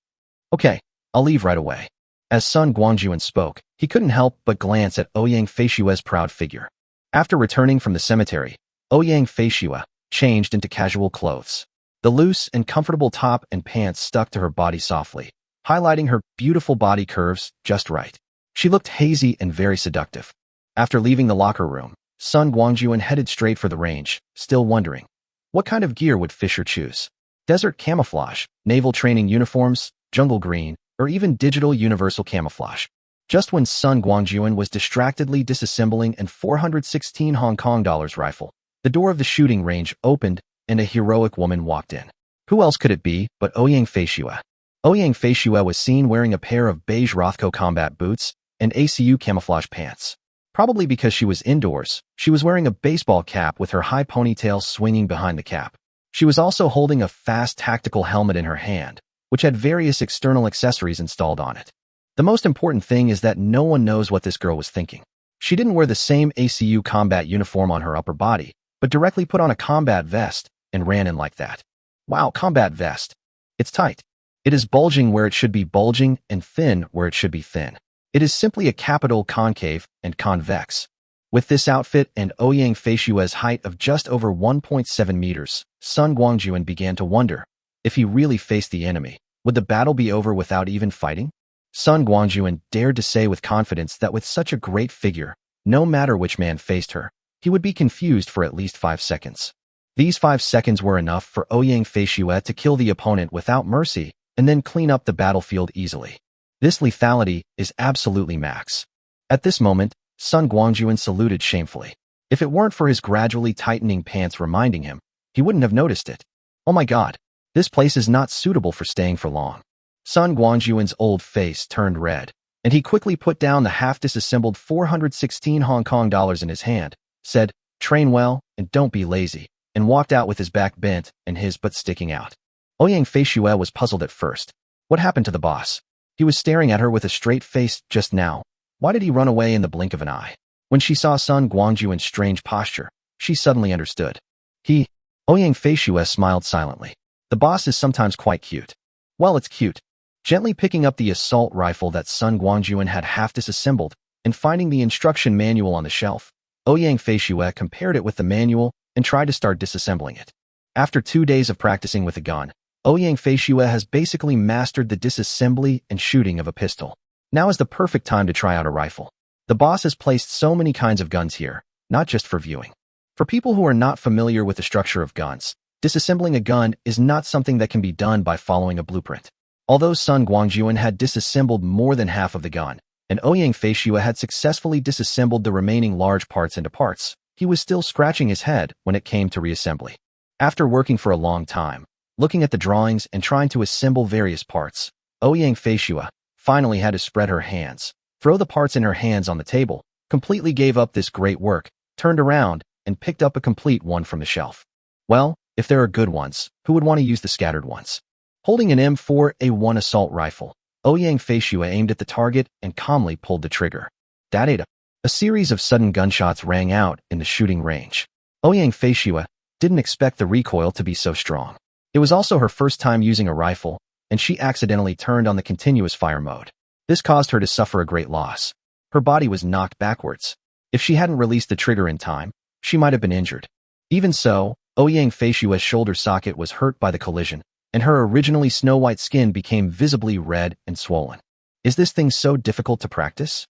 Okay, I'll leave right away. As Sun Guangjun spoke, he couldn't help but glance at Ouyang Feishue's proud figure. After returning from the cemetery, Ouyang Feishue changed into casual clothes. The loose and comfortable top and pants stuck to her body softly, highlighting her beautiful body curves just right. She looked hazy and very seductive. After leaving the locker room, Sun Guangjun headed straight for the range, still wondering, what kind of gear would Fisher choose? Desert camouflage, naval training uniforms, jungle green, or even digital universal camouflage. Just when Sun Guangjun was distractedly disassembling an 416 Hong Kong dollars rifle, the door of the shooting range opened and a heroic woman walked in. Who else could it be but Ouyang Feishue? Ouyang Feishue was seen wearing a pair of beige Rothko combat boots and ACU camouflage pants. Probably because she was indoors, she was wearing a baseball cap with her high ponytail swinging behind the cap. She was also holding a fast tactical helmet in her hand, which had various external accessories installed on it. The most important thing is that no one knows what this girl was thinking. She didn't wear the same ACU combat uniform on her upper body, but directly put on a combat vest and ran in like that. Wow, combat vest. It's tight. It is bulging where it should be bulging and thin where it should be thin. It is simply a capital concave and convex. With this outfit and Ouyang Feishue's height of just over 1.7 meters, Sun Guangjun began to wonder, if he really faced the enemy, would the battle be over without even fighting? Sun Guangjun dared to say with confidence that with such a great figure, no matter which man faced her, he would be confused for at least 5 seconds. These 5 seconds were enough for Ouyang Feishue to kill the opponent without mercy and then clean up the battlefield easily. This lethality is absolutely max. At this moment, Sun Guangjun saluted shamefully. If it weren't for his gradually tightening pants reminding him, he wouldn't have noticed it. Oh my god, this place is not suitable for staying for long. Sun Guangjun's old face turned red, and he quickly put down the half-disassembled 416 Hong Kong dollars in his hand, said, Train well, and don't be lazy, and walked out with his back bent and his butt sticking out. Ouyang Feishue was puzzled at first. What happened to the boss? He was staring at her with a straight face just now. Why did he run away in the blink of an eye? When she saw Sun Guangjun's strange posture, she suddenly understood. Ouyang Feishue smiled silently. The boss is sometimes quite cute. Well, it's cute. Gently picking up the assault rifle that Sun Guangjun had half disassembled and finding the instruction manual on the shelf, Ouyang Feishue compared it with the manual and tried to start disassembling it. After 2 days of practicing with a gun, Ouyang Feishue has basically mastered the disassembly and shooting of a pistol. Now is the perfect time to try out a rifle. The boss has placed so many kinds of guns here, not just for viewing. For people who are not familiar with the structure of guns, disassembling a gun is not something that can be done by following a blueprint. Although Sun Guangjun had disassembled more than half of the gun, and Ouyang Feishue had successfully disassembled the remaining large parts into parts, he was still scratching his head when it came to reassembly. After working for a long time, looking at the drawings and trying to assemble various parts, Ouyang Feishue finally had to spread her hands, throw the parts in her hands on the table, completely gave up this great work, turned around, and picked up a complete one from the shelf. Well, if there are good ones, who would want to use the scattered ones? Holding an M4A1 assault rifle, Ouyang Feishue aimed at the target and calmly pulled the trigger. Data. A series of sudden gunshots rang out in the shooting range. Ouyang Feishue didn't expect the recoil to be so strong. It was also her first time using a rifle, and she accidentally turned on the continuous fire mode. This caused her to suffer a great loss. Her body was knocked backwards. If she hadn't released the trigger in time, she might have been injured. Even so, Ouyang Feishue's shoulder socket was hurt by the collision, and her originally snow-white skin became visibly red and swollen. Is this thing so difficult to practice?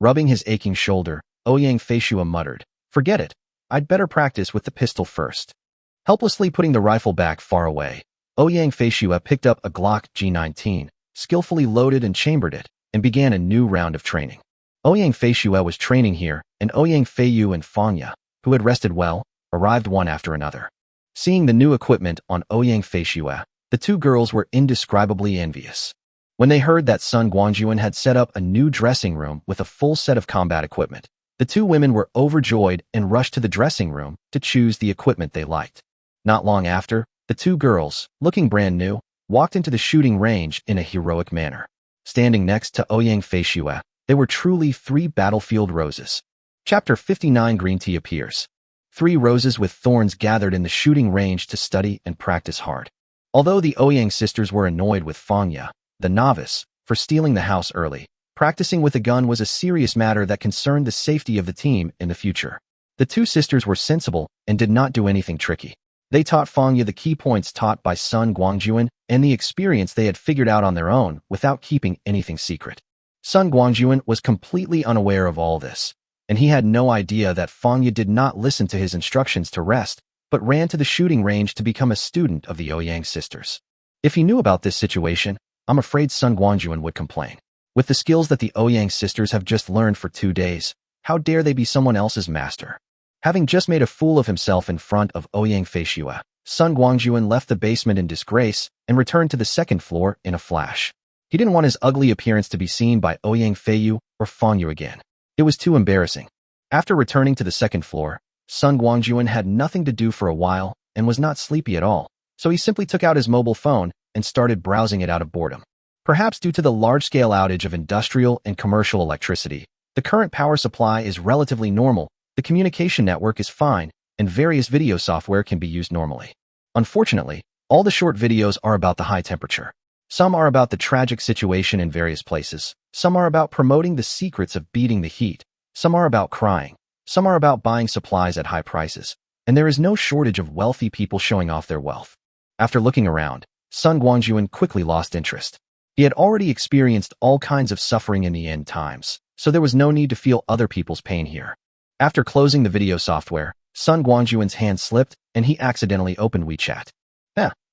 Rubbing his aching shoulder, Ouyang Feishue muttered, "Forget it. I'd better practice with the pistol first." Helplessly putting the rifle back far away, Ouyang Feishue picked up a Glock G19, skillfully loaded and chambered it, and began a new round of training. Ouyang Feishue was training here, and Ouyang Feiyu and Fangya, who had rested well, arrived one after another. Seeing the new equipment on Ouyang Feishue, the two girls were indescribably envious. When they heard that Sun Guangjun had set up a new dressing room with a full set of combat equipment, the two women were overjoyed and rushed to the dressing room to choose the equipment they liked. Not long after, the two girls, looking brand new, walked into the shooting range in a heroic manner. Standing next to Ouyang Feishue, they were truly 3 battlefield roses. Chapter 59 Green Tea appears. 3 roses with thorns gathered in the shooting range to study and practice hard. Although the Ouyang sisters were annoyed with Fangya, the novice, for stealing the house early, practicing with a gun was a serious matter that concerned the safety of the team in the future. The two sisters were sensible and did not do anything tricky. They taught Fangya the key points taught by Sun Guangjun and the experience they had figured out on their own without keeping anything secret. Sun Guangjun was completely unaware of all this, and he had no idea that Fangya did not listen to his instructions to rest, but ran to the shooting range to become a student of the Ouyang sisters. If he knew about this situation, I'm afraid Sun Guangjun would complain. With the skills that the Ouyang sisters have just learned for 2 days, how dare they be someone else's master? Having just made a fool of himself in front of Ouyang Feishue, Sun Guangjun left the basement in disgrace and returned to the second floor in a flash. He didn't want his ugly appearance to be seen by Ouyang Feiyu or Fangyu again. It was too embarrassing. After returning to the second floor, Sun Guangjun had nothing to do for a while and was not sleepy at all, so he simply took out his mobile phone and started browsing it out of boredom. Perhaps due to the large-scale outage of industrial and commercial electricity, the current power supply is relatively normal, the communication network is fine, and various video software can be used normally. Unfortunately, all the short videos are about the high temperature. Some are about the tragic situation in various places. Some are about promoting the secrets of beating the heat. Some are about crying. Some are about buying supplies at high prices. And there is no shortage of wealthy people showing off their wealth. After looking around, Sun Guangjun quickly lost interest. He had already experienced all kinds of suffering in the end times, so there was no need to feel other people's pain here. After closing the video software, Sun Guangjun's hand slipped and he accidentally opened WeChat.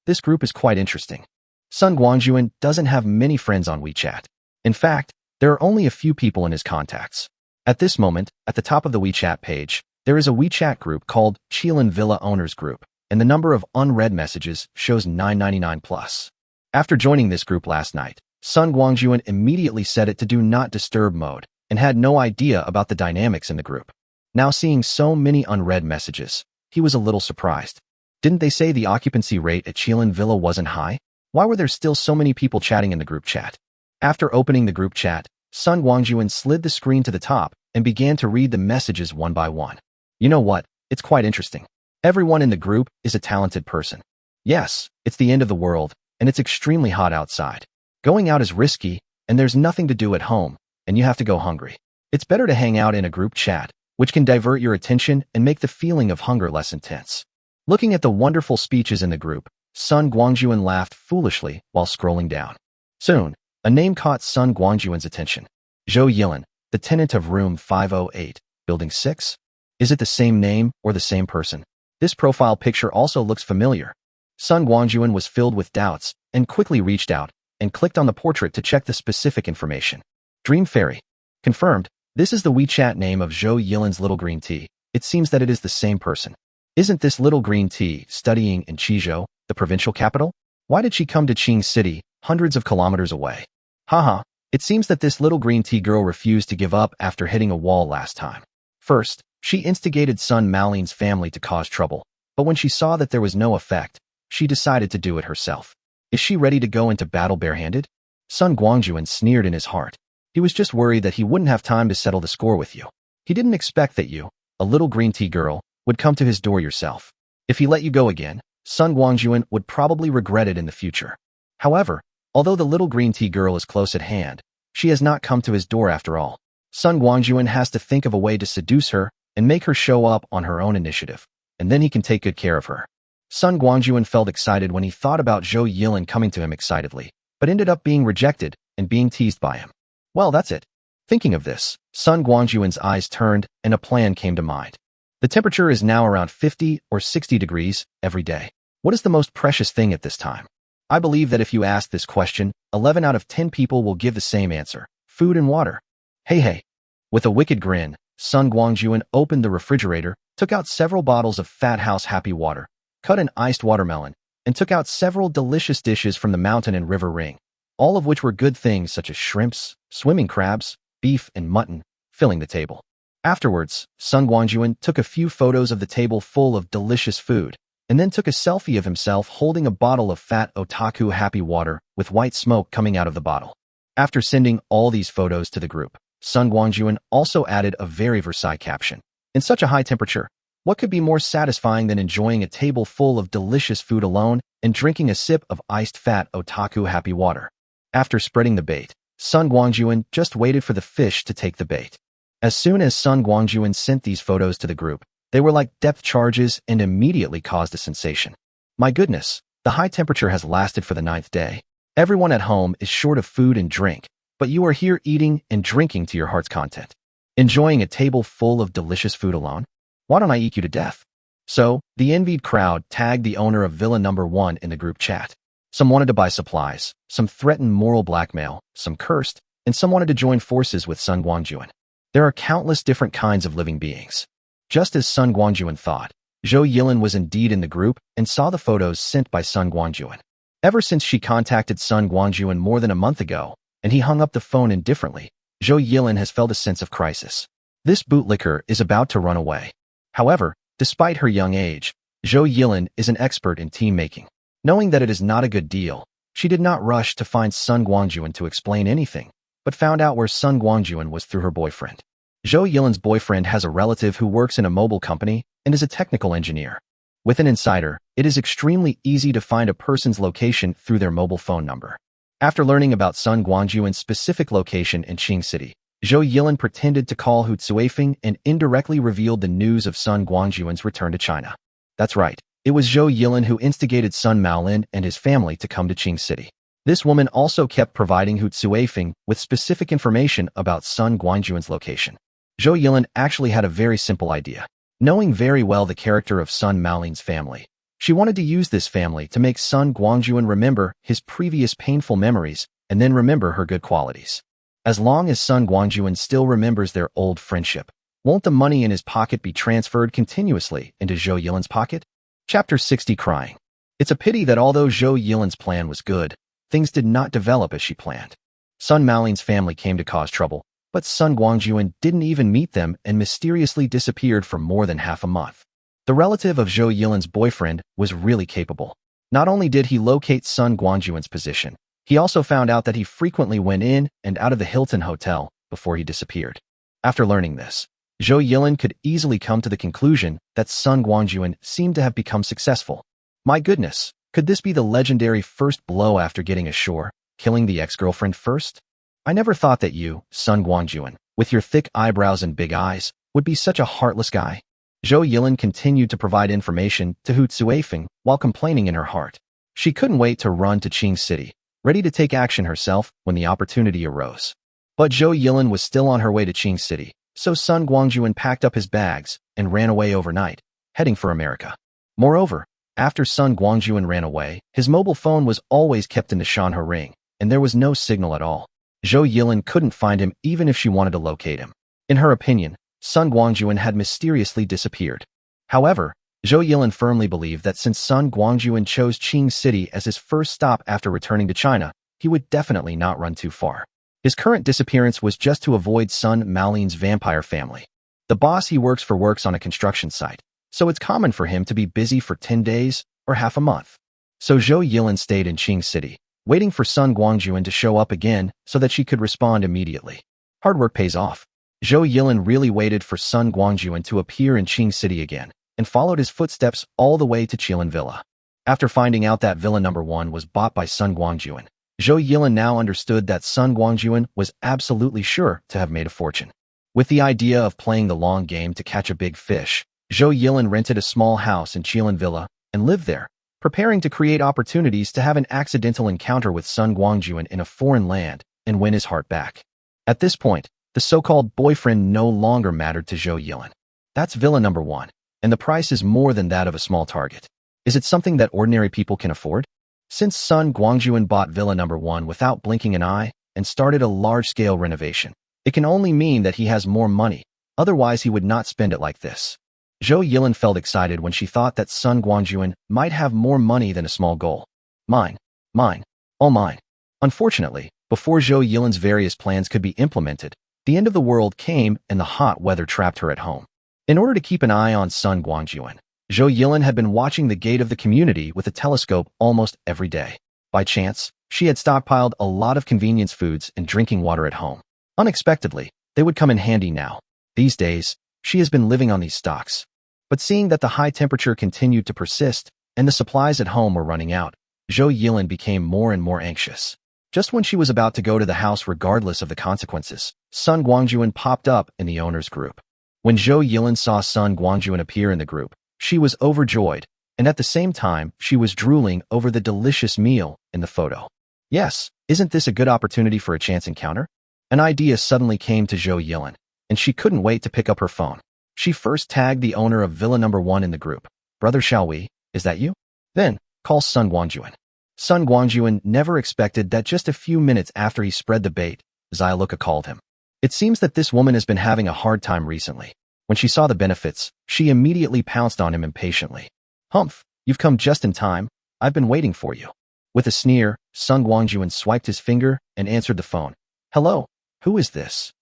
This group is quite interesting. Sun Guangjun doesn't have many friends on WeChat. In fact, there are only a few people in his contacts. At this moment, at the top of the WeChat page, there is a WeChat group called Chilan Villa Owners Group, and the number of unread messages shows 999+. After joining this group last night, Sun Guangjun immediately set it to Do Not Disturb mode and had no idea about the dynamics in the group. Now seeing so many unread messages, he was a little surprised. Didn't they say the occupancy rate at Qilin Villa wasn't high? Why were there still so many people chatting in the group chat? After opening the group chat, Sun Guangjun slid the screen to the top and began to read the messages one by one. You know what? It's quite interesting. Everyone in the group is a talented person. Yes, it's the end of the world, and it's extremely hot outside. Going out is risky, and there's nothing to do at home, and you have to go hungry. It's better to hang out in a group chat, which can divert your attention and make the feeling of hunger less intense. Looking at the wonderful speeches in the group, Sun Guangjun laughed foolishly while scrolling down. Soon, a name caught Sun Guangjun's attention. Zhou Yilin, the tenant of room 508, building 6? Is it the same name or the same person? This profile picture also looks familiar. Sun Guangjun was filled with doubts and quickly reached out and clicked on the portrait to check the specific information. Dream Fairy. Confirmed, this is the WeChat name of Zhou Yilin's little green tea. It seems that it is the same person. Isn't this little green tea studying in Qizhou, the provincial capital? Why did she come to Qing City, hundreds of kilometers away? Haha, it seems that this little green tea girl refused to give up after hitting a wall last time. First, she instigated Sun Maolin's family to cause trouble, but when she saw that there was no effect, she decided to do it herself. Is she ready to go into battle barehanded? Sun Guangjun sneered in his heart. He was just worried that he wouldn't have time to settle the score with you. He didn't expect that you, a little green tea girl, would come to his door yourself. If he let you go again, Sun Guangjun would probably regret it in the future. However, although the little green tea girl is close at hand, she has not come to his door after all. Sun Guangjun has to think of a way to seduce her and make her show up on her own initiative, and then he can take good care of her. Sun Guangjun felt excited when he thought about Zhou Yilin coming to him excitedly, but ended up being rejected and being teased by him. Well, that's it. Thinking of this, Sun Guangjun's eyes turned and a plan came to mind. The temperature is now around 50 or 60 degrees every day. What is the most precious thing at this time? I believe that if you ask this question, 11 out of 10 people will give the same answer: food and water. Hey. With a wicked grin, Sun Guangjun opened the refrigerator, took out several bottles of Fat House Happy Water, cut an iced watermelon, and took out several delicious dishes from the mountain and river ring, all of which were good things such as shrimps, swimming crabs, beef, and mutton, filling the table. Afterwards, Sun Guangjun took a few photos of the table full of delicious food, and then took a selfie of himself holding a bottle of Fat Otaku Happy Water with white smoke coming out of the bottle. After sending all these photos to the group, Sun Guangjun also added a very Versailles caption. In such a high temperature, what could be more satisfying than enjoying a table full of delicious food alone and drinking a sip of iced Fat Otaku Happy Water? After spreading the bait, Sun Guangjun just waited for the fish to take the bait. As soon as Sun Guangjun sent these photos to the group, they were like depth charges and immediately caused a sensation. My goodness, the high temperature has lasted for the 9th day. Everyone at home is short of food and drink, but you are here eating and drinking to your heart's content. Enjoying a table full of delicious food alone? Why don't I eat you to death? So, the envied crowd tagged the owner of Villa Number 1 in the group chat. Some wanted to buy supplies, some threatened moral blackmail, some cursed, and some wanted to join forces with Sun Guangjun. There are countless different kinds of living beings. Just as Sun Guangjun thought, Zhou Yilin was indeed in the group and saw the photos sent by Sun Guangjun. Ever since she contacted Sun Guangjun more than a month ago, and he hung up the phone indifferently, Zhou Yilin has felt a sense of crisis. This bootlicker is about to run away. However, despite her young age, Zhou Yilin is an expert in team making. Knowing that it is not a good deal, she did not rush to find Sun Guangjun to explain anything, but found out where Sun Guangjun was through her boyfriend. Zhou Yilin's boyfriend has a relative who works in a mobile company and is a technical engineer. With an insider, it is extremely easy to find a person's location through their mobile phone number. After learning about Sun Guangjun's specific location in Qing City, Zhou Yilin pretended to call Hu Tsuifeng and indirectly revealed the news of Sun Guangjun's return to China. That's right, it was Zhou Yilin who instigated Sun Maolin and his family to come to Qing City. This woman also kept providing Hu Tsuifeng with specific information about Sun Guangjun's location. Zhou Yilin actually had a very simple idea. Knowing very well the character of Sun Maolin's family, she wanted to use this family to make Sun Guangjun remember his previous painful memories and then remember her good qualities. As long as Sun Guangjun still remembers their old friendship, won't the money in his pocket be transferred continuously into Zhou Yilin's pocket? Chapter 60 Crying. It's a pity that although Zhou Yilin's plan was good, things did not develop as she planned. Sun Maolin's family came to cause trouble, But Sun Guangjun didn't even meet them and mysteriously disappeared for more than half a month. The relative of Zhou Yilin's boyfriend was really capable. Not only did he locate Sun Guangjun's position, he also found out that he frequently went in and out of the Hilton Hotel before he disappeared. After learning this, Zhou Yilin could easily come to the conclusion that Sun Guangjun seemed to have become successful. My goodness, could this be the legendary first blow after getting ashore, killing the ex-girlfriend first? I never thought that you, Sun Guangjun, with your thick eyebrows and big eyes, would be such a heartless guy. Zhou Yilin continued to provide information to Hu Tsuifeng while complaining in her heart. She couldn't wait to run to Qing City, ready to take action herself when the opportunity arose. But Zhou Yilin was still on her way to Qing City, so Sun Guangjun packed up his bags and ran away overnight, heading for America. Moreover, after Sun Guangjun ran away, his mobile phone was always kept in the Shanhe ring, and there was no signal at all. Zhou Yilin couldn't find him even if she wanted to locate him. In her opinion, Sun Guangjun had mysteriously disappeared. However, Zhou Yilin firmly believed that since Sun Guangjun chose Qing City as his first stop after returning to China, he would definitely not run too far. His current disappearance was just to avoid Sun Maolin's vampire family. The boss he works for works on a construction site, so it's common for him to be busy for 10 days or half a month. So Zhou Yilin stayed in Qing City, waiting for Sun Guangjun to show up again so that she could respond immediately. Hard work pays off. Zhou Yilin really waited for Sun Guangjun to appear in Qing City again and followed his footsteps all the way to Qilin Villa. After finding out that Villa No. 1 was bought by Sun Guangjun, Zhou Yilin now understood that Sun Guangjun was absolutely sure to have made a fortune. With the idea of playing the long game to catch a big fish, Zhou Yilin rented a small house in Qilin Villa and lived there, preparing to create opportunities to have an accidental encounter with Sun Guangjun in a foreign land and win his heart back. At this point, the so-called boyfriend no longer mattered to Zhou Yilin. That's Villa No. 1, and the price is more than that of a small target. Is it something that ordinary people can afford? Since Sun Guangjun bought Villa No. 1 without blinking an eye and started a large-scale renovation, it can only mean that he has more money, otherwise he would not spend it like this. Zhou Yilin felt excited when she thought that Sun Guangjun might have more money than a small goal. Mine. Mine. All mine. Unfortunately, before Zhou Yilin's various plans could be implemented, the end of the world came and the hot weather trapped her at home. In order to keep an eye on Sun Guangjun, Zhou Yilin had been watching the gate of the community with a telescope almost every day. By chance, she had stockpiled a lot of convenience foods and drinking water at home. Unexpectedly, they would come in handy now. These days, she has been living on these stocks. But seeing that the high temperature continued to persist and the supplies at home were running out, Zhou Yilin became more and more anxious. Just when she was about to go to the house regardless of the consequences, Sun Guangjun popped up in the owner's group. When Zhou Yilin saw Sun Guangjun appear in the group, she was overjoyed, and at the same time, she was drooling over the delicious meal in the photo. Yes, isn't this a good opportunity for a chance encounter? An idea suddenly came to Zhou Yilin, and she couldn't wait to pick up her phone. She first tagged the owner of Villa No. 1 in the group. Brother Xiaowei, is that you? Then, call Sun Guangjun. Sun Guangjun never expected that just a few minutes after he spread the bait, Xiaoluka called him. It seems that this woman has been having a hard time recently. When she saw the benefits, she immediately pounced on him impatiently. Humph, you've come just in time. I've been waiting for you. With a sneer, Sun Guangjun swiped his finger and answered the phone. Hello, who is this?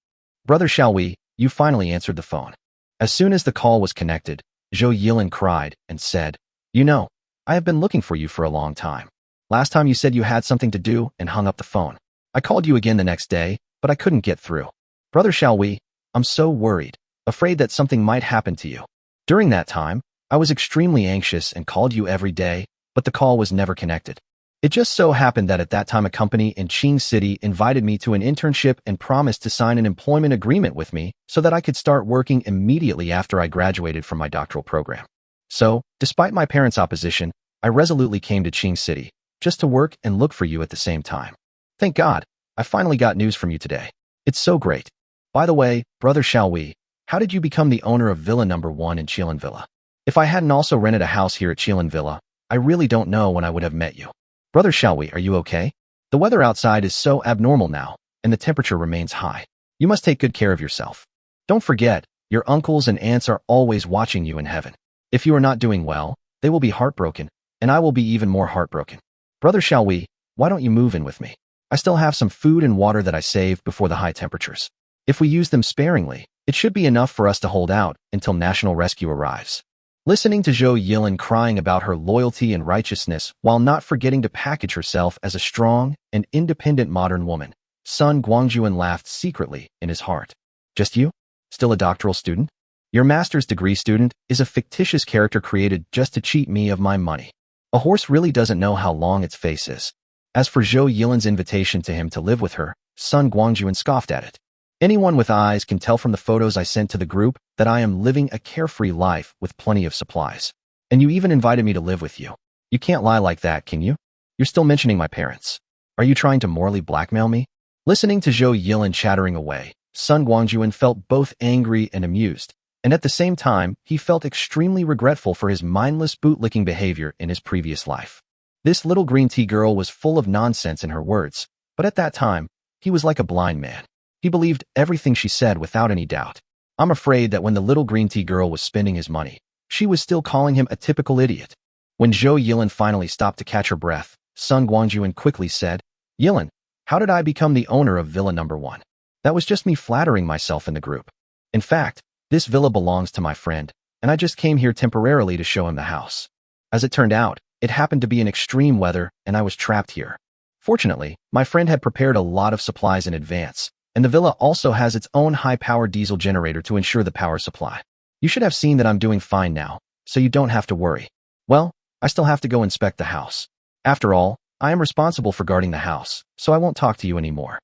Brother Xiaowei, you finally answered the phone. As soon as the call was connected, Zhou Yilin cried and said, You know, I have been looking for you for a long time. Last time you said you had something to do and hung up the phone. I called you again the next day, but I couldn't get through. Brother Xiaowei, I'm so worried, afraid that something might happen to you. During that time, I was extremely anxious and called you every day, but the call was never connected. It just so happened that at that time a company in Qing City invited me to an internship and promised to sign an employment agreement with me so that I could start working immediately after I graduated from my doctoral program. So, despite my parents' opposition, I resolutely came to Qing City, just to work and look for you at the same time. Thank God, I finally got news from you today. It's so great. By the way, Brother Xiaowei, how did you become the owner of Villa No. 1 in Qilin Villa? If I hadn't also rented a house here at Qilin Villa, I really don't know when I would have met you. Brother Xiaowei, are you okay? The weather outside is so abnormal now, and the temperature remains high. You must take good care of yourself. Don't forget, your uncles and aunts are always watching you in heaven. If you are not doing well, they will be heartbroken, and I will be even more heartbroken. Brother Xiaowei, why don't you move in with me? I still have some food and water that I saved before the high temperatures. If we use them sparingly, it should be enough for us to hold out until national rescue arrives. Listening to Zhou Yilin crying about her loyalty and righteousness while not forgetting to package herself as a strong and independent modern woman, Sun Guangjun laughed secretly in his heart. Just you? Still a doctoral student? Your master's degree student is a fictitious character created just to cheat me of my money. A horse really doesn't know how long its face is. As for Zhou Yilin's invitation to him to live with her, Sun Guangjun scoffed at it. Anyone with eyes can tell from the photos I sent to the group that I am living a carefree life with plenty of supplies. And you even invited me to live with you. You can't lie like that, can you? You're still mentioning my parents. Are you trying to morally blackmail me? Listening to Zhou Yilin chattering away, Sun Guangjun felt both angry and amused, and at the same time, he felt extremely regretful for his mindless bootlicking behavior in his previous life. This little green tea girl was full of nonsense in her words, but at that time, he was like a blind man. He believed everything she said without any doubt. I'm afraid that when the little green tea girl was spending his money, she was still calling him a typical idiot. When Zhou Yilin finally stopped to catch her breath, Sun Guangjun quickly said, Yilin, how did I become the owner of Villa Number 1? That was just me flattering myself in the group. In fact, this villa belongs to my friend, and I just came here temporarily to show him the house. As it turned out, it happened to be in extreme weather, and I was trapped here. Fortunately, my friend had prepared a lot of supplies in advance, and the villa also has its own high-power diesel generator to ensure the power supply. You should have seen that I'm doing fine now, so you don't have to worry. Well, I still have to go inspect the house. After all, I am responsible for guarding the house, so I won't talk to you anymore.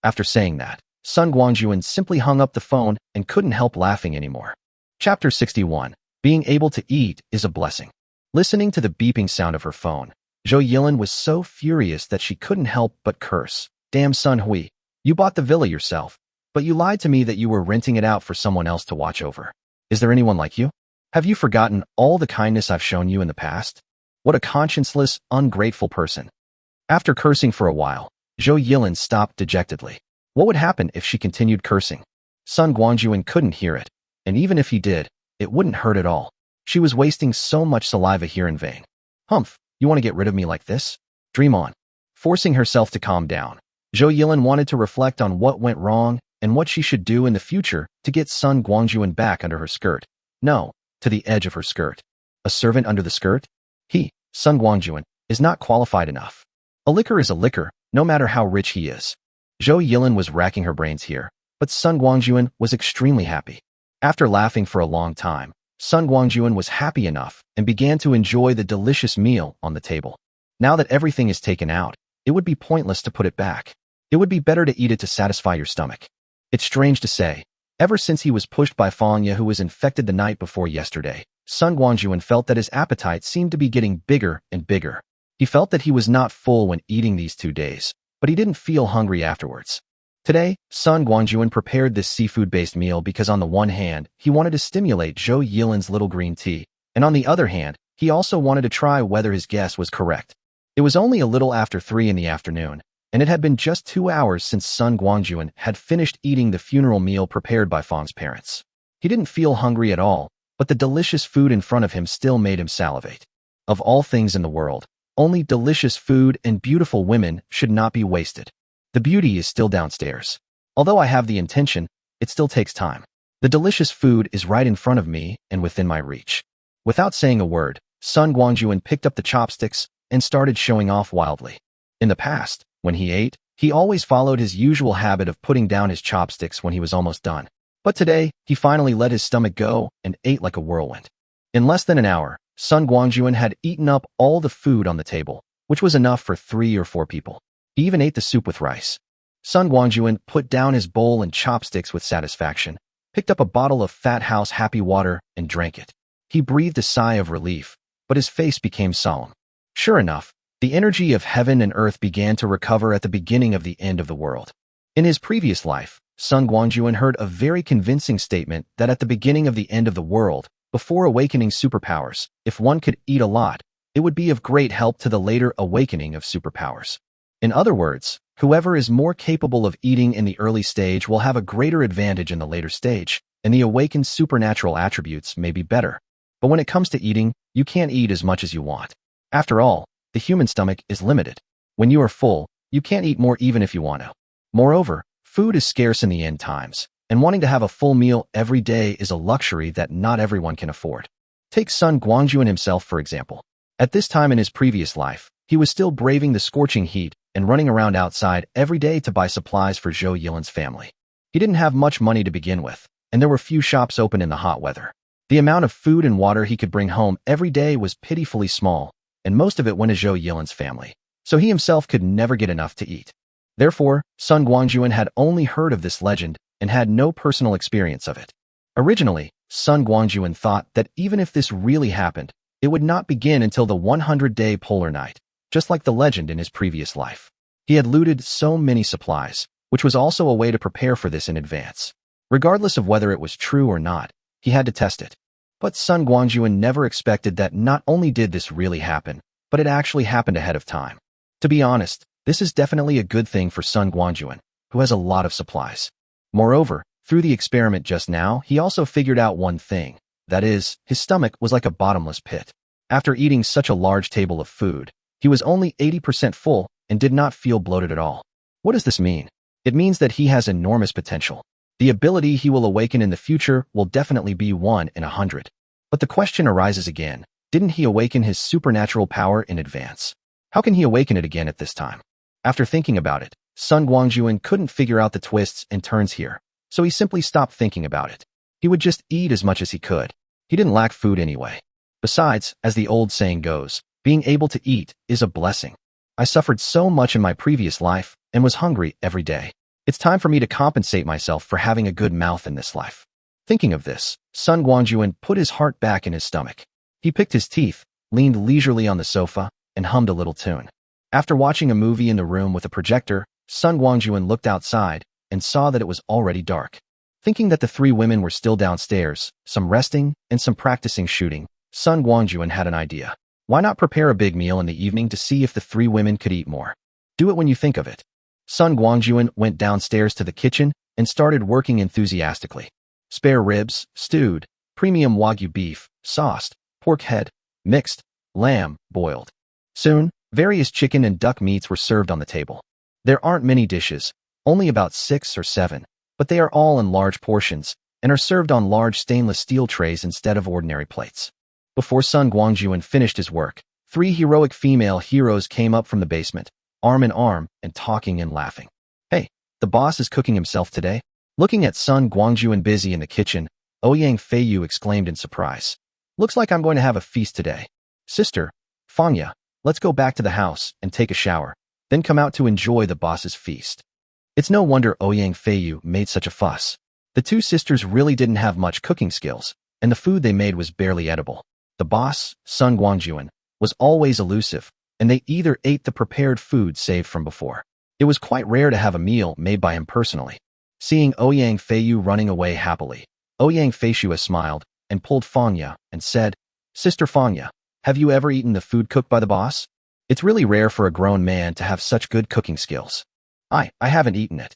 After saying that, Sun Guangjun simply hung up the phone and couldn't help laughing anymore. Chapter 61. Being able to eat is a blessing. Listening to the beeping sound of her phone, Zhou Yilin was so furious that she couldn't help but curse. Damn Sun Hui. You bought the villa yourself, but you lied to me that you were renting it out for someone else to watch over. Is there anyone like you? Have you forgotten all the kindness I've shown you in the past? What a conscienceless, ungrateful person. After cursing for a while, Zhou Yilin stopped dejectedly. What would happen if she continued cursing? Sun Guangjun couldn't hear it, and even if he did, it wouldn't hurt at all. She was wasting so much saliva here in vain. Humph, you want to get rid of me like this? Dream on. Forcing herself to calm down, Zhou Yilin wanted to reflect on what went wrong and what she should do in the future to get Sun Guangjun back under her skirt. No, to the edge of her skirt. A servant under the skirt? He, Sun Guangjun, is not qualified enough. A licker is a licker, no matter how rich he is. Zhou Yilin was racking her brains here, but Sun Guangjun was extremely happy. After laughing for a long time, Sun Guangjun was happy enough and began to enjoy the delicious meal on the table. Now that everything is taken out, it would be pointless to put it back. It would be better to eat it to satisfy your stomach. It's strange to say, ever since he was pushed by Fanya who was infected the night before yesterday, Sun Guangjun felt that his appetite seemed to be getting bigger and bigger. He felt that he was not full when eating these 2 days, but he didn't feel hungry afterwards. Today, Sun Guangjun prepared this seafood-based meal because on the one hand, he wanted to stimulate Zhou Yilin's little green tea, and on the other hand, he also wanted to try whether his guess was correct. It was only a little after 3 in the afternoon, and it had been just 2 hours since Sun Guangjun had finished eating the funeral meal prepared by Fang's parents. He didn't feel hungry at all, but the delicious food in front of him still made him salivate. Of all things in the world, only delicious food and beautiful women should not be wasted. The beauty is still downstairs. Although I have the intention, it still takes time. The delicious food is right in front of me and within my reach. Without saying a word, Sun Guangjun picked up the chopsticks and started showing off wildly. In the past, when he ate, he always followed his usual habit of putting down his chopsticks when he was almost done. But today, he finally let his stomach go and ate like a whirlwind. In less than an hour, Sun Guangjun had eaten up all the food on the table, which was enough for 3 or 4 people. He even ate the soup with rice. Sun Guangjun put down his bowl and chopsticks with satisfaction, picked up a bottle of Fat House Happy Water, and drank it. He breathed a sigh of relief, but his face became solemn. Sure enough, the energy of heaven and earth began to recover at the beginning of the end of the world. In his previous life, Sun Guangjun heard a very convincing statement that at the beginning of the end of the world, before awakening superpowers, if one could eat a lot, it would be of great help to the later awakening of superpowers. In other words, whoever is more capable of eating in the early stage will have a greater advantage in the later stage, and the awakened supernatural attributes may be better. But when it comes to eating, you can't eat as much as you want. After all, the human stomach is limited. When you are full, you can't eat more even if you want to. Moreover, Food is scarce in the end times, and wanting to have a full meal every day is a luxury that not everyone can afford. Take Sun Guangjun himself, for example. At this time in his previous life, he was still braving the scorching heat and running around outside every day to buy supplies for Zhou Yilan's family. He didn't have much money to begin with, and there were few shops open in the hot weather. The amount of food and water he could bring home every day was pitifully small, and most of it went to Zhou Yilan's family, so he himself could never get enough to eat. Therefore, Sun Guangjun had only heard of this legend and had no personal experience of it. Originally, Sun Guangjun thought that even if this really happened, it would not begin until the 100-day polar night, just like the legend in his previous life. He had looted so many supplies, which was also a way to prepare for this in advance. Regardless of whether it was true or not, he had to test it. But Sun Guangjun never expected that not only did this really happen, but it actually happened ahead of time. To be honest, this is definitely a good thing for Sun Guangjun, who has a lot of supplies. Moreover, through the experiment just now, he also figured out one thing. That is, his stomach was like a bottomless pit. After eating such a large table of food, he was only 80% full and did not feel bloated at all. What does this mean? It means that he has enormous potential. The ability he will awaken in the future will definitely be 1 in 100. But the question arises again, didn't he awaken his supernatural power in advance? How can he awaken it again at this time? After thinking about it, Sun Guangjun couldn't figure out the twists and turns here, so he simply stopped thinking about it. He would just eat as much as he could. He didn't lack food anyway. Besides, as the old saying goes, being able to eat is a blessing. I suffered so much in my previous life and was hungry every day. It's time for me to compensate myself for having a good mouth in this life. Thinking of this, Sun Guangjun put his heart back in his stomach. He picked his teeth, leaned leisurely on the sofa, and hummed a little tune. After watching a movie in the room with a projector, Sun Guangjun looked outside and saw that it was already dark. Thinking that the 3 women were still downstairs, some resting and some practicing shooting, Sun Guangjun had an idea. Why not prepare a big meal in the evening to see if the 3 women could eat more? Do it when you think of it. Sun Guangjun went downstairs to the kitchen and started working enthusiastically. Spare ribs, stewed, premium Wagyu beef, sauced, pork head, mixed, lamb, boiled. Soon, various chicken and duck meats were served on the table. There aren't many dishes, only about 6 or 7, but they are all in large portions and are served on large stainless steel trays instead of ordinary plates. Before Sun Guangjun finished his work, 3 heroic female heroes came up from the basement, arm in arm and talking and laughing. Hey, the boss is cooking himself today? Looking at Sun Guangjun busy in the kitchen, Ouyang Feiyu exclaimed in surprise. Looks like I'm going to have a feast today. Sister, Fangya, let's go back to the house and take a shower, then come out to enjoy the boss's feast. It's no wonder Ouyang Feiyu made such a fuss. The 2 sisters really didn't have much cooking skills, and the food they made was barely edible. The boss, Sun Guangjun, was always elusive, and they either ate the prepared food saved from before. It was quite rare to have a meal made by him personally. Seeing Ouyang Feiyu running away happily, Ouyang Feiyu smiled and pulled Fangya and said, Sister Fangya, have you ever eaten the food cooked by the boss? It's really rare for a grown man to have such good cooking skills. I haven't eaten it.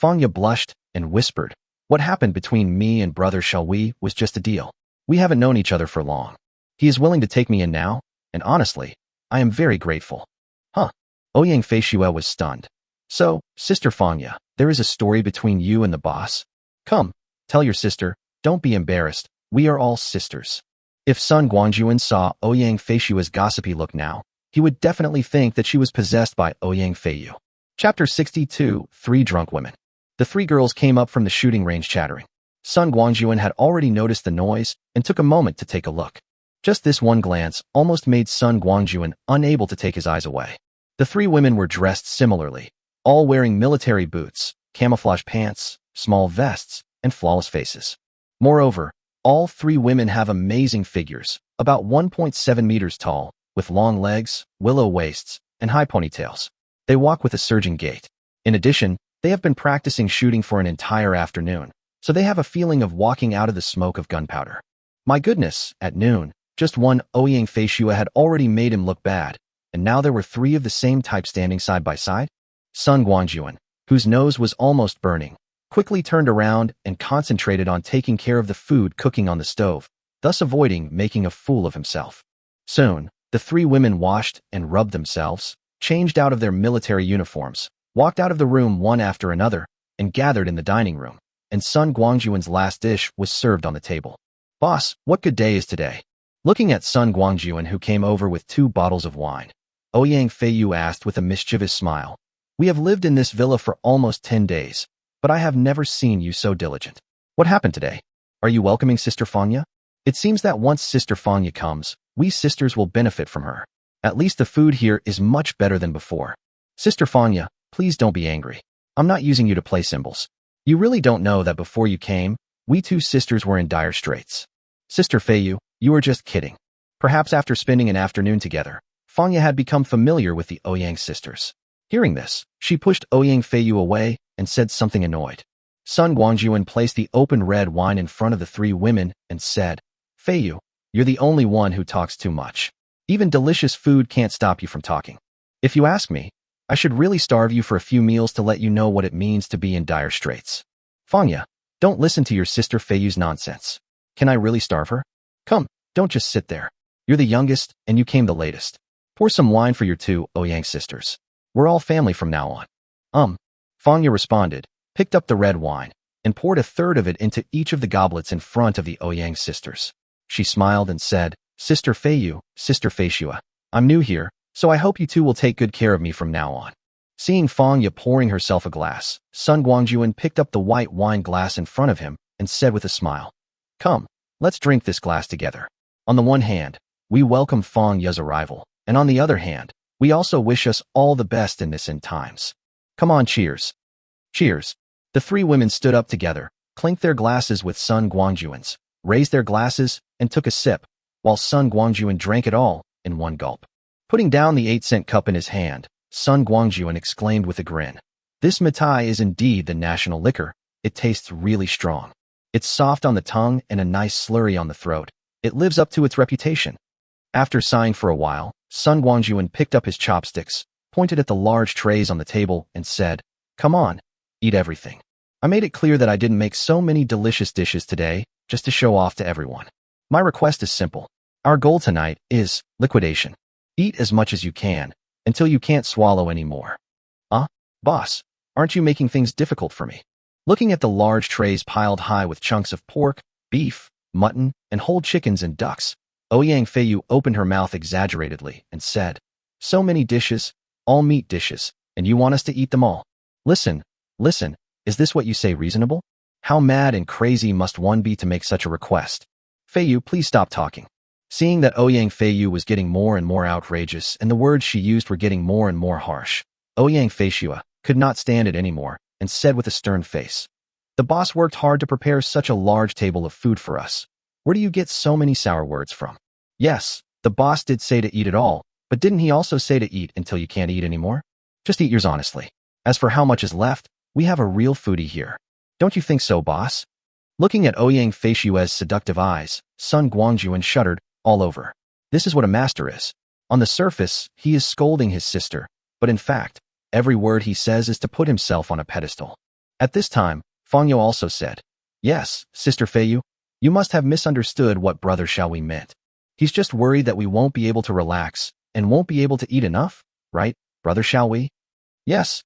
Fangya blushed and whispered, what happened between me and brother Shelwi was just a deal. We haven't known each other for long. He is willing to take me in now, and honestly, I am very grateful. Huh. Ouyang Feiyu was stunned. So, Sister Fangya, there is a story between you and the boss? Come, tell your sister, don't be embarrassed, we are all sisters. If Sun Guangjun saw Ouyang Feiyu's gossipy look now, he would definitely think that she was possessed by Ouyang Feiyu. Chapter 62, 3 Drunk Women. The 3 girls came up from the shooting range chattering. Sun Guangjun had already noticed the noise and took a moment to take a look. Just this one glance almost made Sun Guangjun unable to take his eyes away. The 3 women were dressed similarly, all wearing military boots, camouflage pants, small vests, and flawless faces. Moreover, all 3 women have amazing figures, about 1.7 meters tall, with long legs, willow waists, and high ponytails. They walk with a surging gait. In addition, they have been practicing shooting for an entire afternoon, so they have a feeling of walking out of the smoke of gunpowder. My goodness, at noon, just one Ouyang Feiyu had already made him look bad, and now there were 3 of the same type standing side by side? Sun Guangjun, whose nose was almost burning, quickly turned around and concentrated on taking care of the food cooking on the stove, thus avoiding making a fool of himself. Soon, the 3 women washed and rubbed themselves, changed out of their military uniforms, walked out of the room one after another, and gathered in the dining room, and Sun Guangjun's last dish was served on the table. Boss, what good day is today? Looking at Sun Guangjun, who came over with 2 bottles of wine, Ouyang Feiyu asked with a mischievous smile. We have lived in this villa for almost 10 days, but I have never seen you so diligent. What happened today? Are you welcoming Sister Fanya? It seems that once Sister Fanya comes, we sisters will benefit from her. At least the food here is much better than before. Sister Fanya, please don't be angry. I'm not using you to play symbols. You really don't know that before you came, we 2 sisters were in dire straits. Sister Feiyu, you were just kidding. Perhaps after spending an afternoon together, Fanya had become familiar with the Ouyang sisters. Hearing this, she pushed Ouyang Feiyu away and said something annoyed. Sun Guangjun placed the open red wine in front of the 3 women and said, Feiyu, you're the only one who talks too much. Even delicious food can't stop you from talking. If you ask me, I should really starve you for a few meals to let you know what it means to be in dire straits. Fanya, don't listen to your sister Feiyu's nonsense. Can I really starve her? Come, don't just sit there. You're the youngest, and you came the latest. Pour some wine for your 2 Ouyang sisters. We're all family from now on. Fanya responded, picked up the red wine, and poured a third of it into each of the goblets in front of the Ouyang sisters. She smiled and said, Sister Feiyu, Sister Feishua, I'm new here, so I hope you 2 will take good care of me from now on. Seeing Fanya pouring herself a glass, Sun Guangjun picked up the white wine glass in front of him and said with a smile, Come, let's drink this glass together. On the one hand, we welcome Fanya's arrival, and on the other hand, we also wish us all the best in this end times. Come on, cheers. Cheers. The 3 women stood up together, clinked their glasses with Sun Guangjun's, raised their glasses, and took a sip, while Sun Guangjun drank it all in one gulp. Putting down the 8-cent cup in his hand, Sun Guangjun exclaimed with a grin, This mitai is indeed the national liquor. It tastes really strong. It's soft on the tongue and a nice slurry on the throat. It lives up to its reputation. After sighing for a while, Sun Guangjun picked up his chopsticks, pointed at the large trays on the table, and said, Come on, eat everything. I made it clear that I didn't make so many delicious dishes today just to show off to everyone. My request is simple. Our goal tonight is liquidation. Eat as much as you can, until you can't swallow anymore. Boss, aren't you making things difficult for me? Looking at the large trays piled high with chunks of pork, beef, mutton, and whole chickens and ducks, Ouyang Feiyu opened her mouth exaggeratedly and said, So many dishes, all meat dishes, and you want us to eat them all? Listen, is this what you say reasonable? How mad and crazy must one be to make such a request? Feiyu, please stop talking. Seeing that Ouyang Feiyu was getting more and more outrageous and the words she used were getting more and more harsh, Ouyang Feishua could not stand it anymore and said with a stern face, The boss worked hard to prepare such a large table of food for us. Where do you get so many sour words from? Yes, the boss did say to eat it all, but didn't he also say to eat until you can't eat anymore? Just eat yours honestly. As for how much is left, we have a real foodie here. Don't you think so, boss? Looking at Ouyang Feishua's seductive eyes, Sun Guangjun shuddered all over. This is what a master is. On the surface, he is scolding his sister, but in fact, every word he says is to put himself on a pedestal. At this time, Fangyo also said, Yes, Sister Feiyu, you must have misunderstood what brother shall we meant. He's just worried that we won't be able to relax and won't be able to eat enough, right, brother shall we? Yes,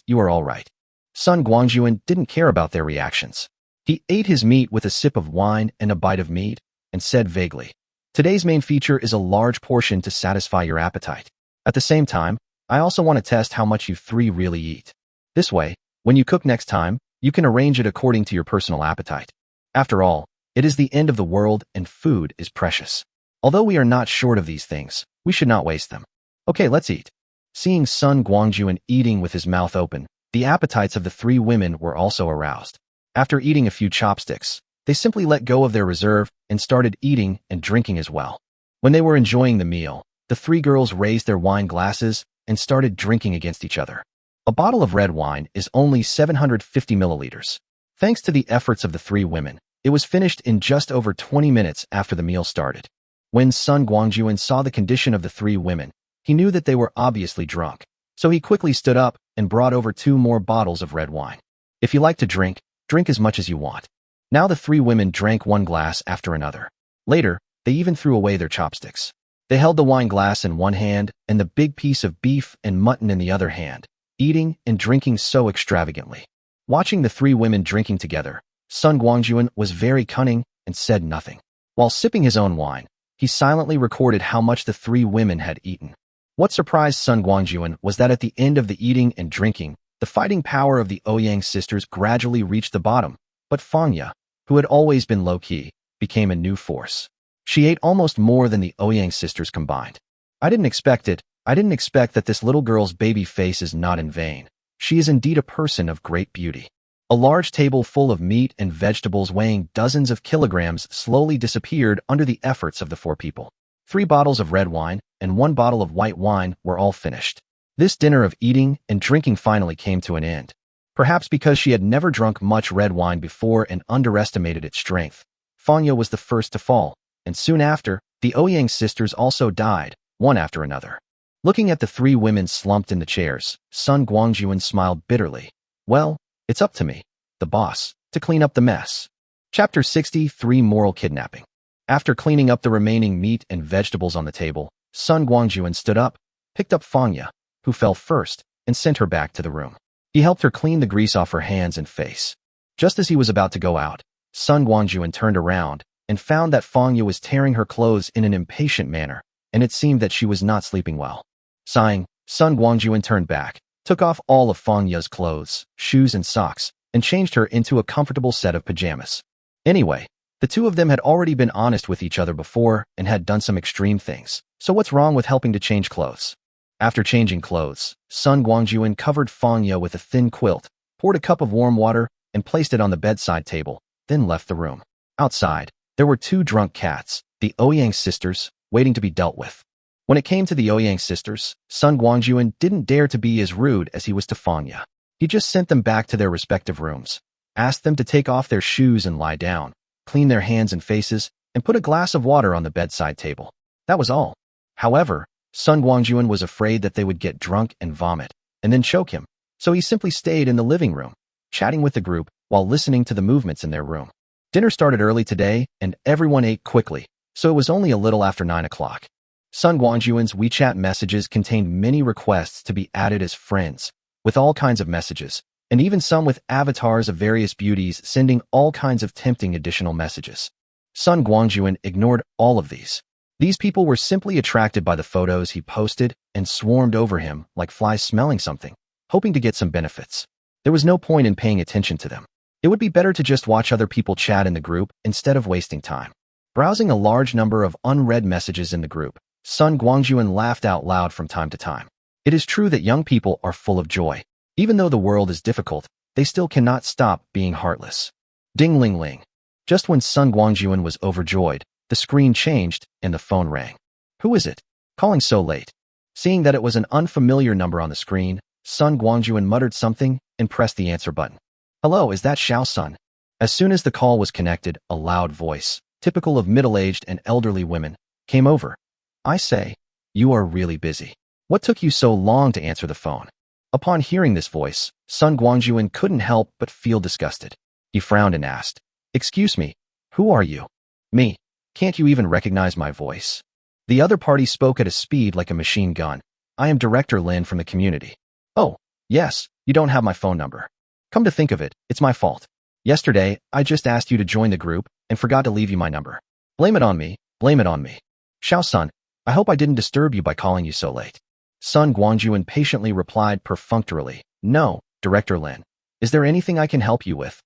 you are all right. Sun Guangjun didn't care about their reactions. He ate his meat with a sip of wine and a bite of meat, and said vaguely, Today's main feature is a large portion to satisfy your appetite. At the same time, I also want to test how much you 3 really eat. This way, when you cook next time, you can arrange it according to your personal appetite. After all, it is the end of the world and food is precious. Although we are not short of these things, we should not waste them. Okay, let's eat. Seeing Sun Guangjun eating with his mouth open, the appetites of the 3 women were also aroused. After eating a few chopsticks, they simply let go of their reserve and started eating and drinking as well. When they were enjoying the meal, the 3 girls raised their wine glasses and started drinking against each other. A bottle of red wine is only 750 milliliters. Thanks to the efforts of the 3 women, it was finished in just over 20 minutes after the meal started. When Sun Guangjun saw the condition of the 3 women, he knew that they were obviously drunk, so he quickly stood up and brought over 2 more bottles of red wine. If you like to drink, drink as much as you want. Now the 3 women drank one glass after another. Later, they even threw away their chopsticks. They held the wine glass in one hand and the big piece of beef and mutton in the other hand, eating and drinking so extravagantly. Watching the three women drinking together, Sun Guangjun was very cunning and said nothing. While sipping his own wine, he silently recorded how much the three women had eaten. What surprised Sun Guangjun was that at the end of the eating and drinking, the fighting power of the Ouyang sisters gradually reached the bottom, but Fangya, who had always been low-key, became a new force. She ate almost more than the Ouyang sisters combined. I didn't expect it. I didn't expect that this little girl's baby face is not in vain. She is indeed a person of great beauty. A large table full of meat and vegetables weighing dozens of kilograms slowly disappeared under the efforts of the four people. 3 bottles of red wine and 1 bottle of white wine were all finished. This dinner of eating and drinking finally came to an end. Perhaps because she had never drunk much red wine before and underestimated its strength, Fangya was the first to fall, and soon after, the Ouyang sisters also died, one after another. Looking at the 3 women slumped in the chairs, Sun Guangjun smiled bitterly. Well, it's up to me, the boss, to clean up the mess. Chapter 63 Moral Kidnapping. After cleaning up the remaining meat and vegetables on the table, Sun Guangjun stood up, picked up Fangya, who fell first, and sent her back to the room. He helped her clean the grease off her hands and face. Just as he was about to go out, Sun Guangjun turned around and found that Fangya was tearing her clothes in an impatient manner, and it seemed that she was not sleeping well. Sighing, Sun Guangjun turned back, took off all of Fangya's clothes, shoes and socks, and changed her into a comfortable set of pajamas. Anyway, the two of them had already been honest with each other before and had done some extreme things, so what's wrong with helping to change clothes? After changing clothes, Sun Guangjun covered Fangya with a thin quilt, poured a cup of warm water, and placed it on the bedside table, then left the room. Outside, there were 2 drunk cats, the Ouyang sisters, waiting to be dealt with. When it came to the Ouyang sisters, Sun Guangjun didn't dare to be as rude as he was to Fangya. He just sent them back to their respective rooms, asked them to take off their shoes and lie down, clean their hands and faces, and put a glass of water on the bedside table. That was all. However, Sun Guangjun was afraid that they would get drunk and vomit, and then choke him, so he simply stayed in the living room, chatting with the group while listening to the movements in their room. Dinner started early today, and everyone ate quickly, so it was only a little after 9 o'clock. Sun Guangjun's WeChat messages contained many requests to be added as friends, with all kinds of messages, and even some with avatars of various beauties sending all kinds of tempting additional messages. Sun Guangjun ignored all of these. These people were simply attracted by the photos he posted and swarmed over him like flies smelling something, hoping to get some benefits. There was no point in paying attention to them. It would be better to just watch other people chat in the group instead of wasting time. Browsing a large number of unread messages in the group, Sun Guangjun laughed out loud from time to time. It is true that young people are full of joy. Even though the world is difficult, they still cannot stop being heartless. Ding-ling-ling. Just when Sun Guangjun was overjoyed, the screen changed and the phone rang. Who is it? Calling so late. Seeing that it was an unfamiliar number on the screen, Sun Guangjun muttered something and pressed the answer button. Hello, is that Xiao Sun? As soon as the call was connected, a loud voice, typical of middle-aged and elderly women, came over. I say, you are really busy. What took you so long to answer the phone? Upon hearing this voice, Sun Guangjun couldn't help but feel disgusted. He frowned and asked, Excuse me, who are you? Me. Can't you even recognize my voice? The other party spoke at a speed like a machine gun. I am Director Lin from the community. Oh, yes, you don't have my phone number. Come to think of it, it's my fault. Yesterday, I just asked you to join the group and forgot to leave you my number. Blame it on me, blame it on me. Xiao Sun, I hope I didn't disturb you by calling you so late. Sun Guangjun patiently replied perfunctorily, No, Director Lin. Is there anything I can help you with?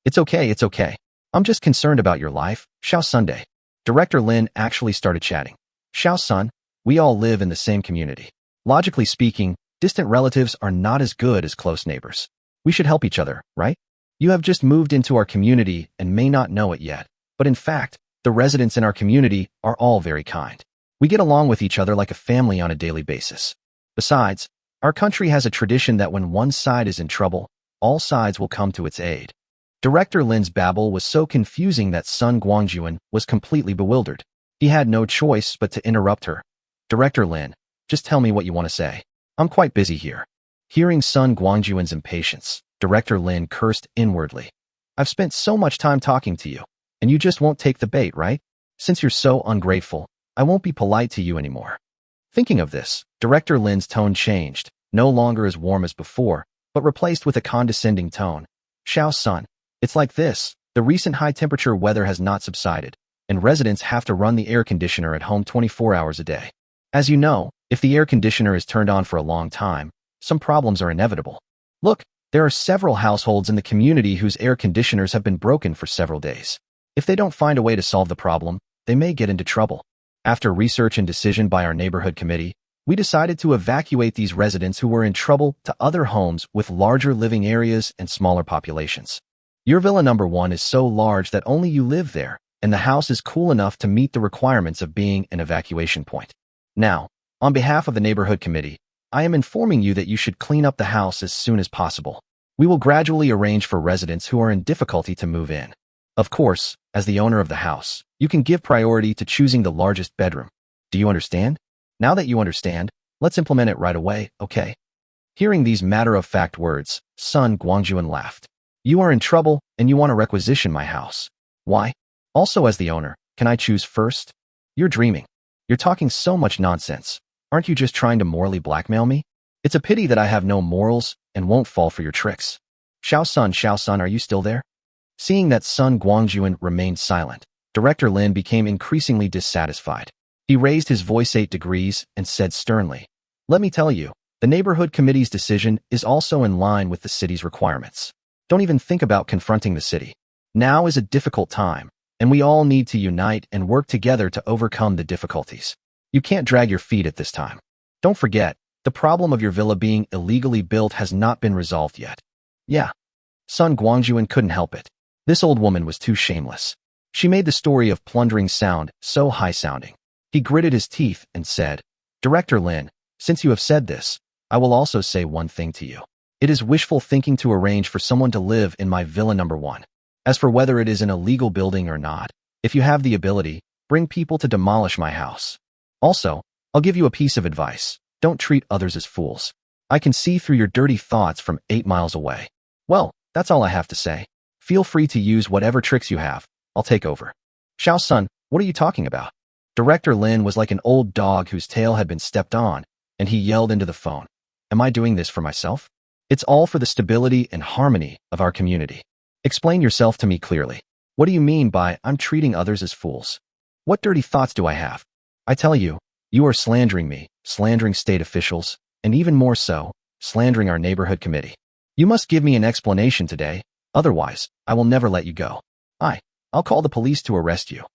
It's okay. I'm just concerned about your life, Xiao Sunday. Director Lin actually started chatting. Xiao Sun, we all live in the same community. Logically speaking, distant relatives are not as good as close neighbors. We should help each other, right? You have just moved into our community and may not know it yet, but in fact, the residents in our community are all very kind. We get along with each other like a family on a daily basis. Besides, our country has a tradition that when one side is in trouble, all sides will come to its aid. Director Lin's babble was so confusing that Sun Guangjun was completely bewildered. He had no choice but to interrupt her. Director Lin, just tell me what you want to say. I'm quite busy here. Hearing Sun Guangjun's impatience, Director Lin cursed inwardly. I've spent so much time talking to you, and you just won't take the bait, right? Since you're so ungrateful, I won't be polite to you anymore. Thinking of this, Director Lin's tone changed, no longer as warm as before, but replaced with a condescending tone. Xiao Sun, it's like this. The recent high-temperature weather has not subsided, and residents have to run the air conditioner at home 24 hours a day. As you know, if the air conditioner is turned on for a long time, some problems are inevitable. Look, there are several households in the community whose air conditioners have been broken for several days. If they don't find a way to solve the problem, they may get into trouble. After research and decision by our neighborhood committee, we decided to evacuate these residents who were in trouble to other homes with larger living areas and smaller populations. Your villa number 1 is so large that only you live there, and the house is cool enough to meet the requirements of being an evacuation point. Now, on behalf of the neighborhood committee, I am informing you that you should clean up the house as soon as possible. We will gradually arrange for residents who are in difficulty to move in. Of course, as the owner of the house, you can give priority to choosing the largest bedroom. Do you understand? Now that you understand, let's implement it right away, okay? Hearing these matter-of-fact words, Sun Guangjun laughed. You are in trouble, and you want to requisition my house. Why? Also, as the owner, can I choose first? You're dreaming. You're talking so much nonsense. Aren't you just trying to morally blackmail me? It's a pity that I have no morals and won't fall for your tricks. Xiao Sun, are you still there? Seeing that Sun Guangjun remained silent, Director Lin became increasingly dissatisfied. He raised his voice 8 degrees and said sternly, "Let me tell you, the neighborhood committee's decision is also in line with the city's requirements. Don't even think about confronting the city. Now is a difficult time, and we all need to unite and work together to overcome the difficulties. You can't drag your feet at this time. Don't forget, the problem of your villa being illegally built has not been resolved yet." Yeah. Sun Guangjun couldn't help it. This old woman was too shameless. She made the story of plundering sound so high-sounding. He gritted his teeth and said, "Director Lin, since you have said this, I will also say one thing to you. It is wishful thinking to arrange for someone to live in my villa number 1. As for whether it is an illegal building or not, if you have the ability, bring people to demolish my house. Also, I'll give you a piece of advice. Don't treat others as fools. I can see through your dirty thoughts from 8 miles away. Well, that's all I have to say. Feel free to use whatever tricks you have. I'll take over." Xiao Sun, what are you talking about? Director Lin was like an old dog whose tail had been stepped on, and he yelled into the phone. Am I doing this for myself? It's all for the stability and harmony of our community. Explain yourself to me clearly. What do you mean by I'm treating others as fools? What dirty thoughts do I have? I tell you, you are slandering me, slandering state officials, and even more so, slandering our neighborhood committee. You must give me an explanation today, otherwise, I will never let you go. I'll call the police to arrest you.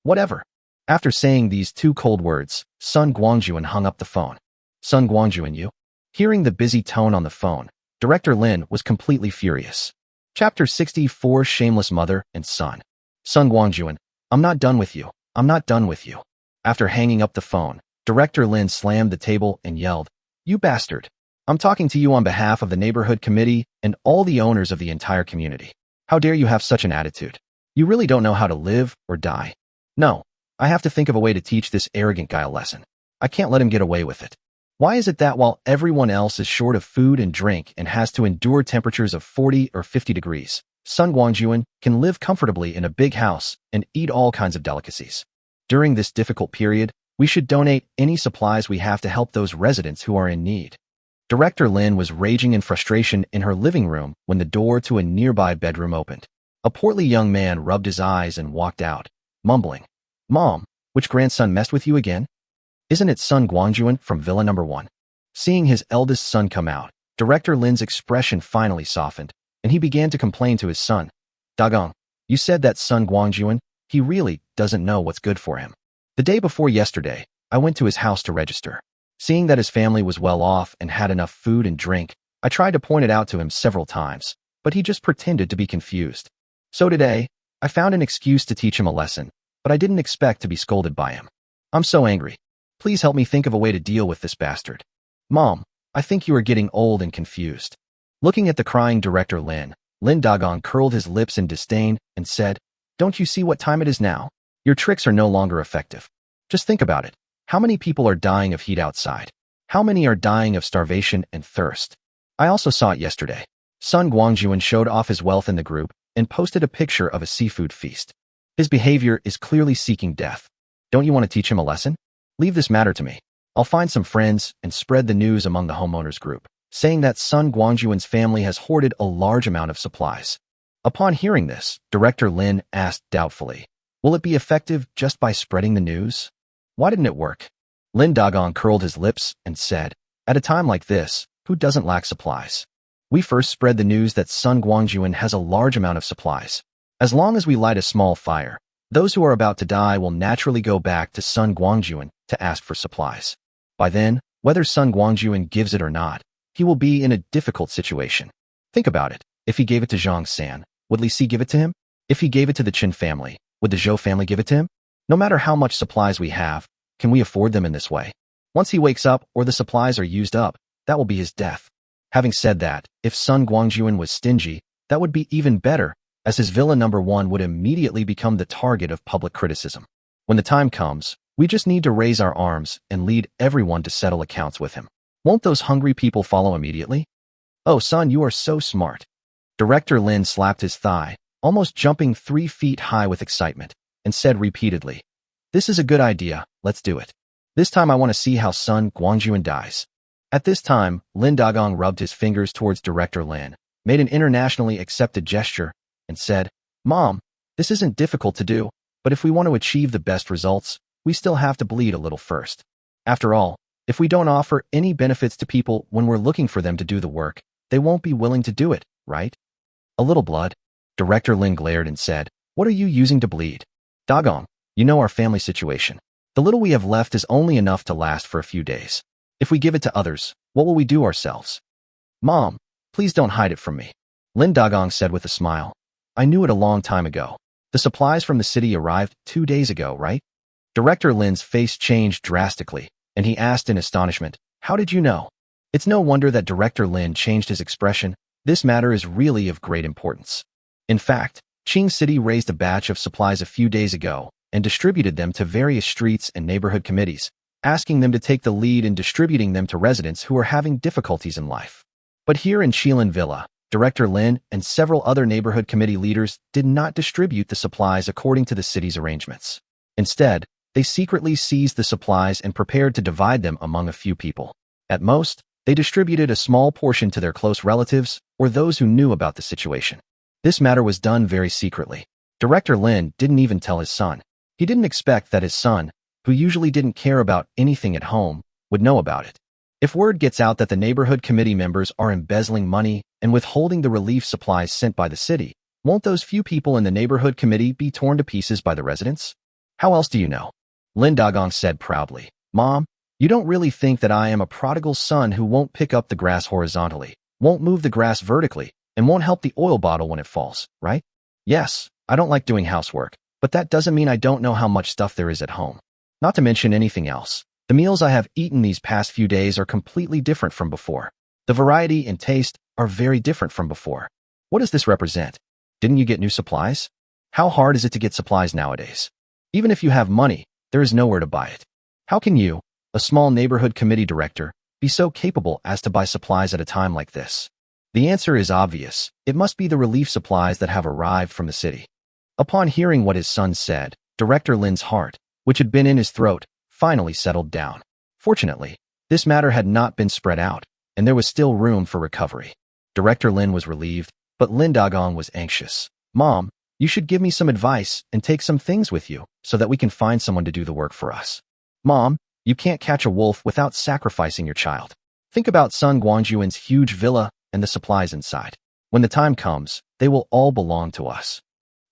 Whatever. After saying these 2 cold words, Sun Guangjun hung up the phone. Sun Guangjun, you? Hearing the busy tone on the phone, Director Lin was completely furious. Chapter 64, Shameless Mother and Son. Sun Guangjun, I'm not done with you. I'm not done with you. After hanging up the phone, Director Lin slammed the table and yelled, "You bastard. I'm talking to you on behalf of the neighborhood committee and all the owners of the entire community. How dare you have such an attitude? You really don't know how to live or die. No, I have to think of a way to teach this arrogant guy a lesson. I can't let him get away with it. Why is it that while everyone else is short of food and drink and has to endure temperatures of 40 or 50 degrees, Sun Guangjun can live comfortably in a big house and eat all kinds of delicacies? During this difficult period, we should donate any supplies we have to help those residents who are in need." Director Lin was raging in frustration in her living room when the door to a nearby bedroom opened. A portly young man rubbed his eyes and walked out, mumbling, "Mom, which grandson messed with you again? Isn't it Sun Guangjun from villa number 1? Seeing his eldest son come out, Director Lin's expression finally softened, and he began to complain to his son. "Dagong, you said that Sun Guangjun, he really doesn't know what's good for him. The day before yesterday, I went to his house to register. Seeing that his family was well off and had enough food and drink, I tried to point it out to him several times, but he just pretended to be confused. So today, I found an excuse to teach him a lesson, but I didn't expect to be scolded by him. I'm so angry. Please help me think of a way to deal with this bastard. Mom, I think you are getting old and confused." Looking at the crying Director Lin Dagong curled his lips in disdain and said, "Don't you see what time it is now? Your tricks are no longer effective. Just think about it. How many people are dying of heat outside? How many are dying of starvation and thirst? I also saw it yesterday. Sun Guangjun showed off his wealth in the group and posted a picture of a seafood feast. His behavior is clearly seeking death. Don't you want to teach him a lesson? Leave this matter to me. I'll find some friends and spread the news among the homeowners group. saying that Sun Guangjun's family has hoarded a large amount of supplies. Upon hearing this, Director Lin asked doubtfully, "Will it be effective just by spreading the news? Why didn't it work?" Lin Dagong curled his lips and said, "At a time like this, who doesn't lack supplies? We first spread the news that Sun Guangjun has a large amount of supplies. As long as we light a small fire, those who are about to die will naturally go back to Sun Guangjun to ask for supplies. By then, whether Sun Guangjun gives it or not, he will be in a difficult situation. Think about it. If he gave it to Zhang San, would Li Si give it to him? If he gave it to the Qin family, would the Zhou family give it to him? No matter how much supplies we have, can we afford them in this way? Once he wakes up or the supplies are used up, that will be his death." Having said that, if Sun Guangjun was stingy, that would be even better, as his villa number 1 would immediately become the target of public criticism. When the time comes, we just need to raise our arms and lead everyone to settle accounts with him. Won't those hungry people follow immediately? "Oh, son, you are so smart." Director Lin slapped his thigh, almost jumping 3 feet high with excitement, and said repeatedly, "This is a good idea, let's do it. This time I want to see how Sun Guangjun dies." At this time, Lin Dagong rubbed his fingers towards Director Lin, made an internationally accepted gesture, and said, "Mom, this isn't difficult to do, but if we want to achieve the best results, we still have to bleed a little first. After all, if we don't offer any benefits to people when we're looking for them to do the work, they won't be willing to do it, right? A little blood?" Director Lin glared and said, "What are you using to bleed? Dagong, you know our family situation. The little we have left is only enough to last for a few days. If we give it to others, what will we do ourselves?" "Mom, please don't hide it from me," Lin Dagong said with a smile. "I knew it a long time ago. The supplies from the city arrived 2 days ago, right?" Director Lin's face changed drastically, and he asked in astonishment, "How did you know?" It's no wonder that Director Lin changed his expression. This matter is really of great importance. In fact, Qing City raised a batch of supplies a few days ago and distributed them to various streets and neighborhood committees, asking them to take the lead in distributing them to residents who are having difficulties in life. But here in Qilin Villa, Director Lin and several other neighborhood committee leaders did not distribute the supplies according to the city's arrangements. Instead, they secretly seized the supplies and prepared to divide them among a few people. At most, they distributed a small portion to their close relatives or those who knew about the situation. This matter was done very secretly. Director Lin didn't even tell his son. He didn't expect that his son, who usually didn't care about anything at home, would know about it. If word gets out that the neighborhood committee members are embezzling money and withholding the relief supplies sent by the city, won't those few people in the neighborhood committee be torn to pieces by the residents? "How else do you know?" Lin Dagong said proudly. "Mom, you don't really think that I am a prodigal son who won't pick up the grass horizontally, won't move the grass vertically, and won't help the oil bottle when it falls, right? Yes, I don't like doing housework, but that doesn't mean I don't know how much stuff there is at home. Not to mention anything else. The meals I have eaten these past few days are completely different from before. The variety and taste are very different from before. What does this represent? Didn't you get new supplies? How hard is it to get supplies nowadays? Even if you have money, there is nowhere to buy it. How can you, a small neighborhood committee director, be so capable as to buy supplies at a time like this?" The answer is obvious. It must be the relief supplies that have arrived from the city. Upon hearing what his son said, Director Lin's heart, which had been in his throat, finally settled down. Fortunately, this matter had not been spread out, and there was still room for recovery. Director Lin was relieved, but Lin Dagong was anxious. "Mom, you should give me some advice and take some things with you so that we can find someone to do the work for us." "Mom, you can't catch a wolf without sacrificing your child. Think about Sun Guangjun's huge villa and the supplies inside. When the time comes, they will all belong to us."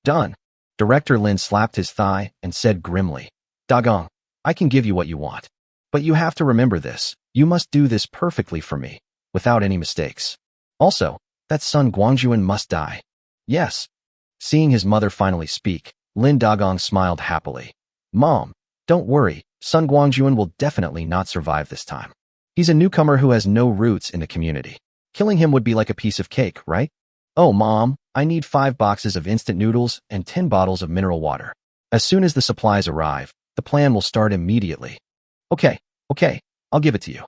"Done." Director Lin slapped his thigh and said grimly, "Dagong, I can give you what you want. But you have to remember this. You must do this perfectly for me, without any mistakes. Also, that Sun Guangjun must die." "Yes." Seeing his mother finally speak, Lin Dagong smiled happily. "Mom, don't worry. Sun Guangjun will definitely not survive this time. He's a newcomer who has no roots in the community. Killing him would be like a piece of cake, right? Oh, Mom, I need 5 boxes of instant noodles and 10 bottles of mineral water. As soon as the supplies arrive, the plan will start immediately." Okay, I'll give it to you,"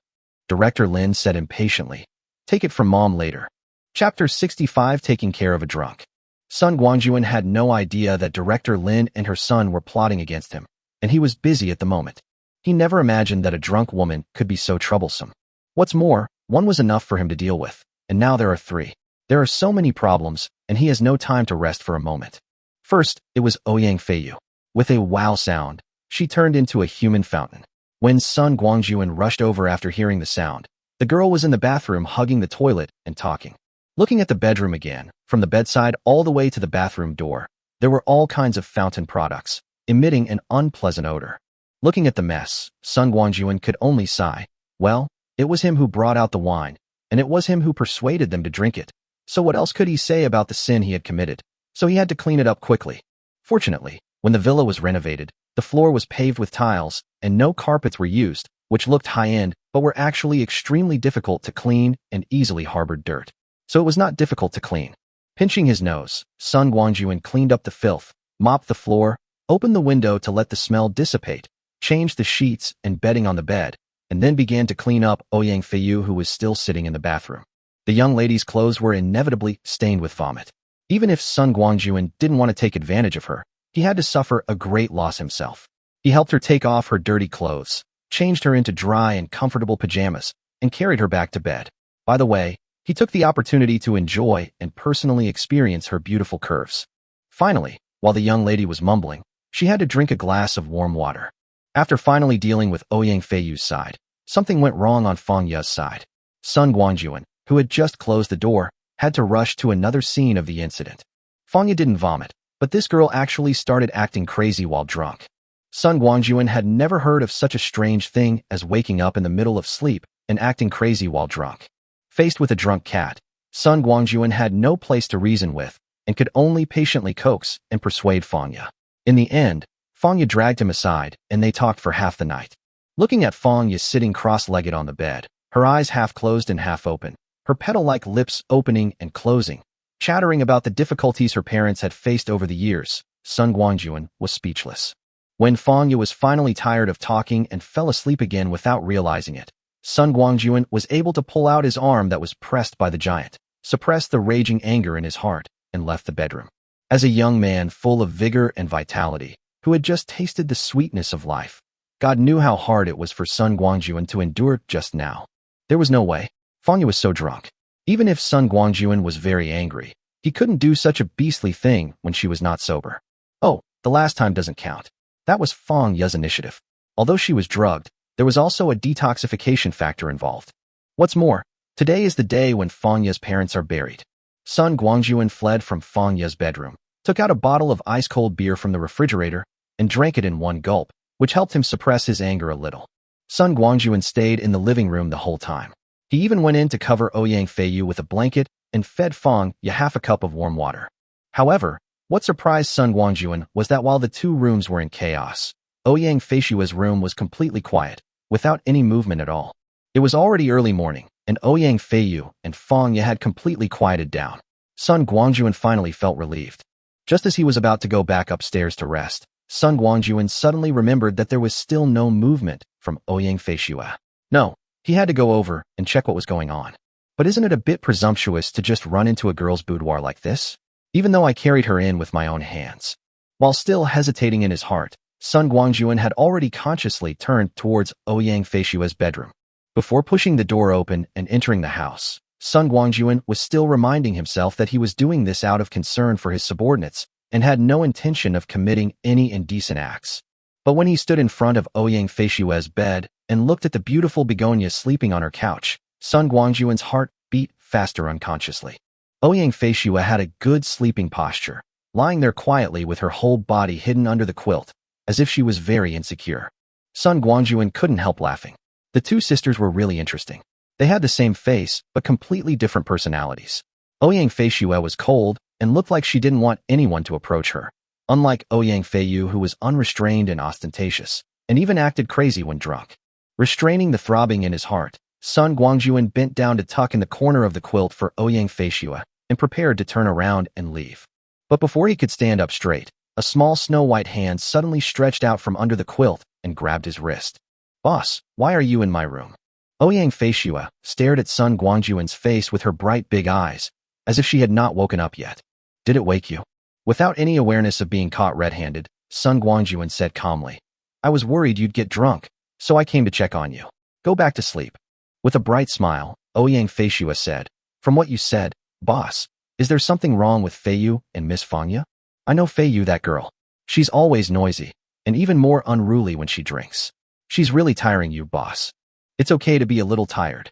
Director Lin said impatiently. "Take it from Mom later." Chapter 65, Taking Care of a Drunk. Sun Guangjun had no idea that Director Lin and her son were plotting against him, and he was busy at the moment. He never imagined that a drunk woman could be so troublesome. What's more, One was enough for him to deal with, and now there are three. There are so many problems, and he has no time to rest for a moment. First, it was Ouyang Feiyu. With a wow sound, she turned into a human fountain. When Sun Guangjun rushed over after hearing the sound, the girl was in the bathroom hugging the toilet and talking. Looking at the bedroom again, from the bedside all the way to the bathroom door, there were all kinds of fountain products, emitting an unpleasant odor. Looking at the mess, Sun Guangjun could only sigh. Well, it was him who brought out the wine, and it was him who persuaded them to drink it. So what else could he say about the sin he had committed? So he had to clean it up quickly. Fortunately, when the villa was renovated, the floor was paved with tiles, and no carpets were used, which looked high-end, but were actually extremely difficult to clean and easily harbored dirt. So it was not difficult to clean. Pinching his nose, Sun Guangjun cleaned up the filth, mopped the floor, opened the window to let the smell dissipate, changed the sheets and bedding on the bed, and then began to clean up Ouyang Feiyu, who was still sitting in the bathroom. The young lady's clothes were inevitably stained with vomit. Even if Sun Guangjun didn't want to take advantage of her, he had to suffer a great loss himself. He helped her take off her dirty clothes, changed her into dry and comfortable pajamas, and carried her back to bed. By the way, he took the opportunity to enjoy and personally experience her beautiful curves. Finally, while the young lady was mumbling, she had to drink a glass of warm water. After finally dealing with Ouyang Feiyu's side, something went wrong on Fang Ye's side. Sun Guangjun, who had just closed the door, had to rush to another scene of the incident. Fang Ye didn't vomit, but this girl actually started acting crazy while drunk. Sun Guangjun had never heard of such a strange thing as waking up in the middle of sleep and acting crazy while drunk. Faced with a drunk cat, Sun Guangjun had no place to reason with and could only patiently coax and persuade Fang Ye. In the end, Fang Ye dragged him aside and they talked for half the night. Looking at Fang Ye sitting cross-legged on the bed, her eyes half closed and half open, her petal-like lips opening and closing, chattering about the difficulties her parents had faced over the years, Sun Guangjun was speechless. When Fang Ye was finally tired of talking and fell asleep again without realizing it, Sun Guangjun was able to pull out his arm that was pressed by the giant, suppressed the raging anger in his heart, and left the bedroom. As a young man full of vigor and vitality, who had just tasted the sweetness of life, God knew how hard it was for Sun Guangjun to endure just now. There was no way. Fang Ye was so drunk. Even if Sun Guangjun was very angry, he couldn't do such a beastly thing when she was not sober. Oh, the last time doesn't count. That was Fang Ye's initiative. Although she was drugged, there was also a detoxification factor involved. What's more, today is the day when Fang Ye's parents are buried. Sun Guangjun fled from Fang Ye's bedroom, took out a bottle of ice-cold beer from the refrigerator, and drank it in one gulp, which helped him suppress his anger a little. Sun Guangjun stayed in the living room the whole time. He even went in to cover Ouyang Feiyu with a blanket and fed Fang Ye half a cup of warm water. However, what surprised Sun Guangjun was that while the two rooms were in chaos, Ouyang Feiyu's room was completely quiet, without any movement at all. It was already early morning, and Ouyang Feiyu and Fang Ye had completely quieted down. Sun Guangjun finally felt relieved. Just as he was about to go back upstairs to rest, Sun Guangjun suddenly remembered that there was still no movement from Ouyang Feiyu. No, he had to go over and check what was going on. But isn't it a bit presumptuous to just run into a girl's boudoir like this? Even though I carried her in with my own hands. While still hesitating in his heart, Sun Guangjun had already consciously turned towards Ouyang Feiyu's bedroom. Before pushing the door open and entering the house, Sun Guangjun was still reminding himself that he was doing this out of concern for his subordinates and had no intention of committing any indecent acts. But when he stood in front of Ouyang Feiyu's bed and looked at the beautiful begonia sleeping on her couch, Sun Guangjun's heart beat faster unconsciously. Ouyang Feiyu had a good sleeping posture, lying there quietly with her whole body hidden under the quilt, as if she was very insecure. Sun Guangjun couldn't help laughing. The two sisters were really interesting. They had the same face, but completely different personalities. Ouyang Feiyu was cold and looked like she didn't want anyone to approach her, unlike Ouyang Feiyu, who was unrestrained and ostentatious, and even acted crazy when drunk. Restraining the throbbing in his heart, Sun Guangjun bent down to tuck in the corner of the quilt for Ouyang Feiyu and prepared to turn around and leave. But before he could stand up straight, a small snow-white hand suddenly stretched out from under the quilt and grabbed his wrist. "Boss, why are you in my room?" Ouyang Feiyu stared at Sun Guangjun's face with her bright big eyes, as if she had not woken up yet. "Did it wake you?" Without any awareness of being caught red-handed, Sun Guangjun said calmly, "I was worried you'd get drunk, so I came to check on you. Go back to sleep." With a bright smile, Ouyang Feishua said. From what you said, boss, is there something wrong with Feiyu and Miss Fangya? I know Feiyu, that girl. She's always noisy, and even more unruly when she drinks. She's really tiring you, boss. It's okay to be a little tired.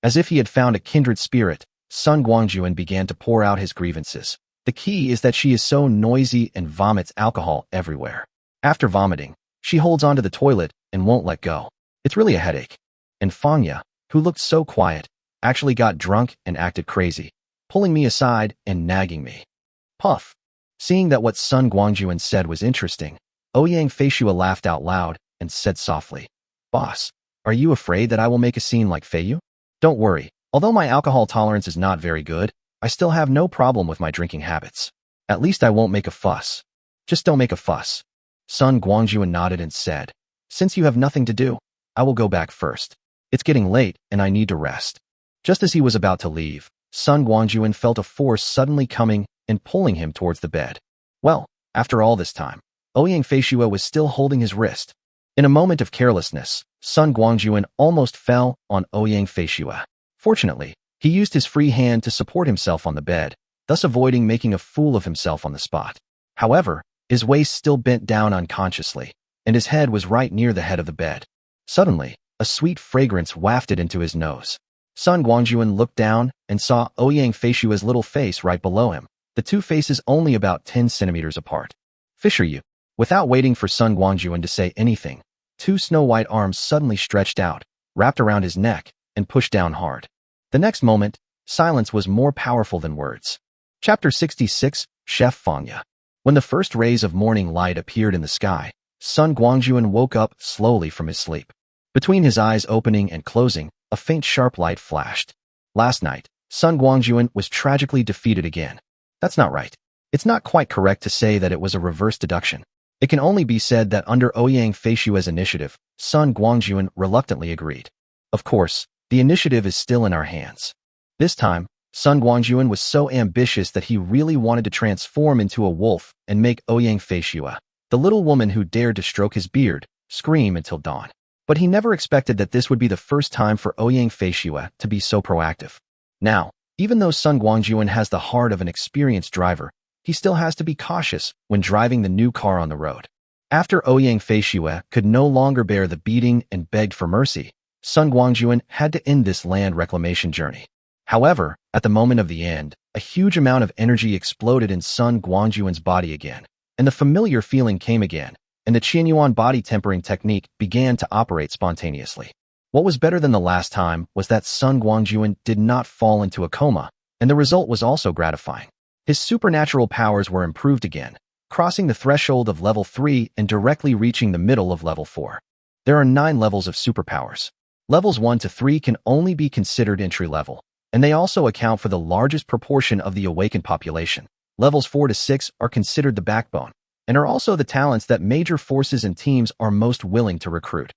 As if he had found a kindred spirit, Sun Guangjun began to pour out his grievances. The key is that she is so noisy and vomits alcohol everywhere. After vomiting, she holds onto the toilet and won't let go. It's really a headache. And Fangya, who looked so quiet, actually got drunk and acted crazy, pulling me aside and nagging me. Puff. Seeing that what Sun Guangjun said was interesting, Ouyang Feishua laughed out loud and said softly, Boss, are you afraid that I will make a scene like Feiyu? Don't worry, although my alcohol tolerance is not very good, I still have no problem with my drinking habits. At least I won't make a fuss. Just don't make a fuss. Sun Guangjun nodded and said, Since you have nothing to do, I will go back first. It's getting late and I need to rest. Just as he was about to leave, Sun Guangjun felt a force suddenly coming and pulling him towards the bed. Well, after all this time, Ouyang Feishua was still holding his wrist. In a moment of carelessness, Sun Guangjun almost fell on Ouyang Feishua. Fortunately, he used his free hand to support himself on the bed, thus avoiding making a fool of himself on the spot. However, his waist still bent down unconsciously, and his head was right near the head of the bed. Suddenly, a sweet fragrance wafted into his nose. Sun Guangjun looked down and saw Ouyang Feishua's little face right below him, the two faces only about 10 centimeters apart. Fisher you. Without waiting for Sun Guangjun to say anything, two snow-white arms suddenly stretched out, wrapped around his neck, and pushed down hard. The next moment, silence was more powerful than words. Chapter 66, Chef Fangya. When the first rays of morning light appeared in the sky, Sun Guangjun woke up slowly from his sleep. Between his eyes opening and closing, a faint sharp light flashed. Last night, Sun Guangjun was tragically defeated again. That's not right. It's not quite correct to say that it was a reverse deduction. It can only be said that under Ouyang Feishua's initiative, Sun Guangjun reluctantly agreed. Of course, the initiative is still in our hands. This time, Sun Guangjun was so ambitious that he really wanted to transform into a wolf and make Ouyang Feishua, the little woman who dared to stroke his beard, scream until dawn. But he never expected that this would be the first time for Ouyang Feishua to be so proactive. Now, even though Sun Guangjun has the heart of an experienced driver, he still has to be cautious when driving the new car on the road. After Ouyang Feishua could no longer bear the beating and begged for mercy, Sun Guangjun had to end this land reclamation journey. However, at the moment of the end, a huge amount of energy exploded in Sun Guangjun's body again, and the familiar feeling came again, and the Qianyuan body tempering technique began to operate spontaneously. What was better than the last time was that Sun Guangjun did not fall into a coma, and the result was also gratifying. His supernatural powers were improved again, crossing the threshold of level 3 and directly reaching the middle of level 4. There are 9 levels of superpowers. Levels 1 to 3 can only be considered entry level, and they also account for the largest proportion of the awakened population. Levels 4 to 6 are considered the backbone, and are also the talents that major forces and teams are most willing to recruit.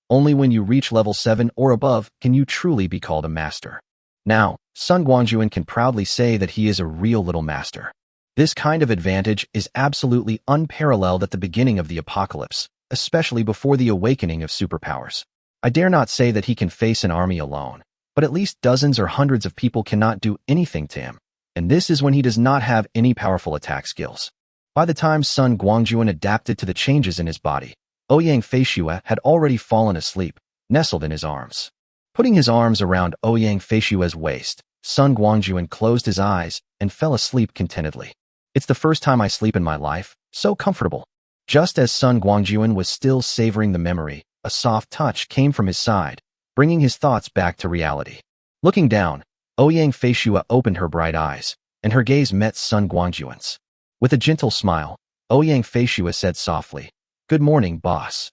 Only when you reach level 7 or above can you truly be called a master. Now, Sun Guangjun can proudly say that he is a real little master. This kind of advantage is absolutely unparalleled at the beginning of the apocalypse, especially before the awakening of superpowers. I dare not say that he can face an army alone, but at least dozens or hundreds of people cannot do anything to him, and this is when he does not have any powerful attack skills. By the time Sun Guangjun adapted to the changes in his body, Ouyang Feishua had already fallen asleep, nestled in his arms. Putting his arms around Ouyang Feishua's waist, Sun Guangjun closed his eyes and fell asleep contentedly. It's the first time I sleep in my life, so comfortable. Just as Sun Guangjun was still savoring the memory, a soft touch came from his side, bringing his thoughts back to reality. Looking down, Ouyang Feishua opened her bright eyes, and her gaze met Sun Guangjun's. With a gentle smile, Ouyang Feishua said softly, "Good morning, boss."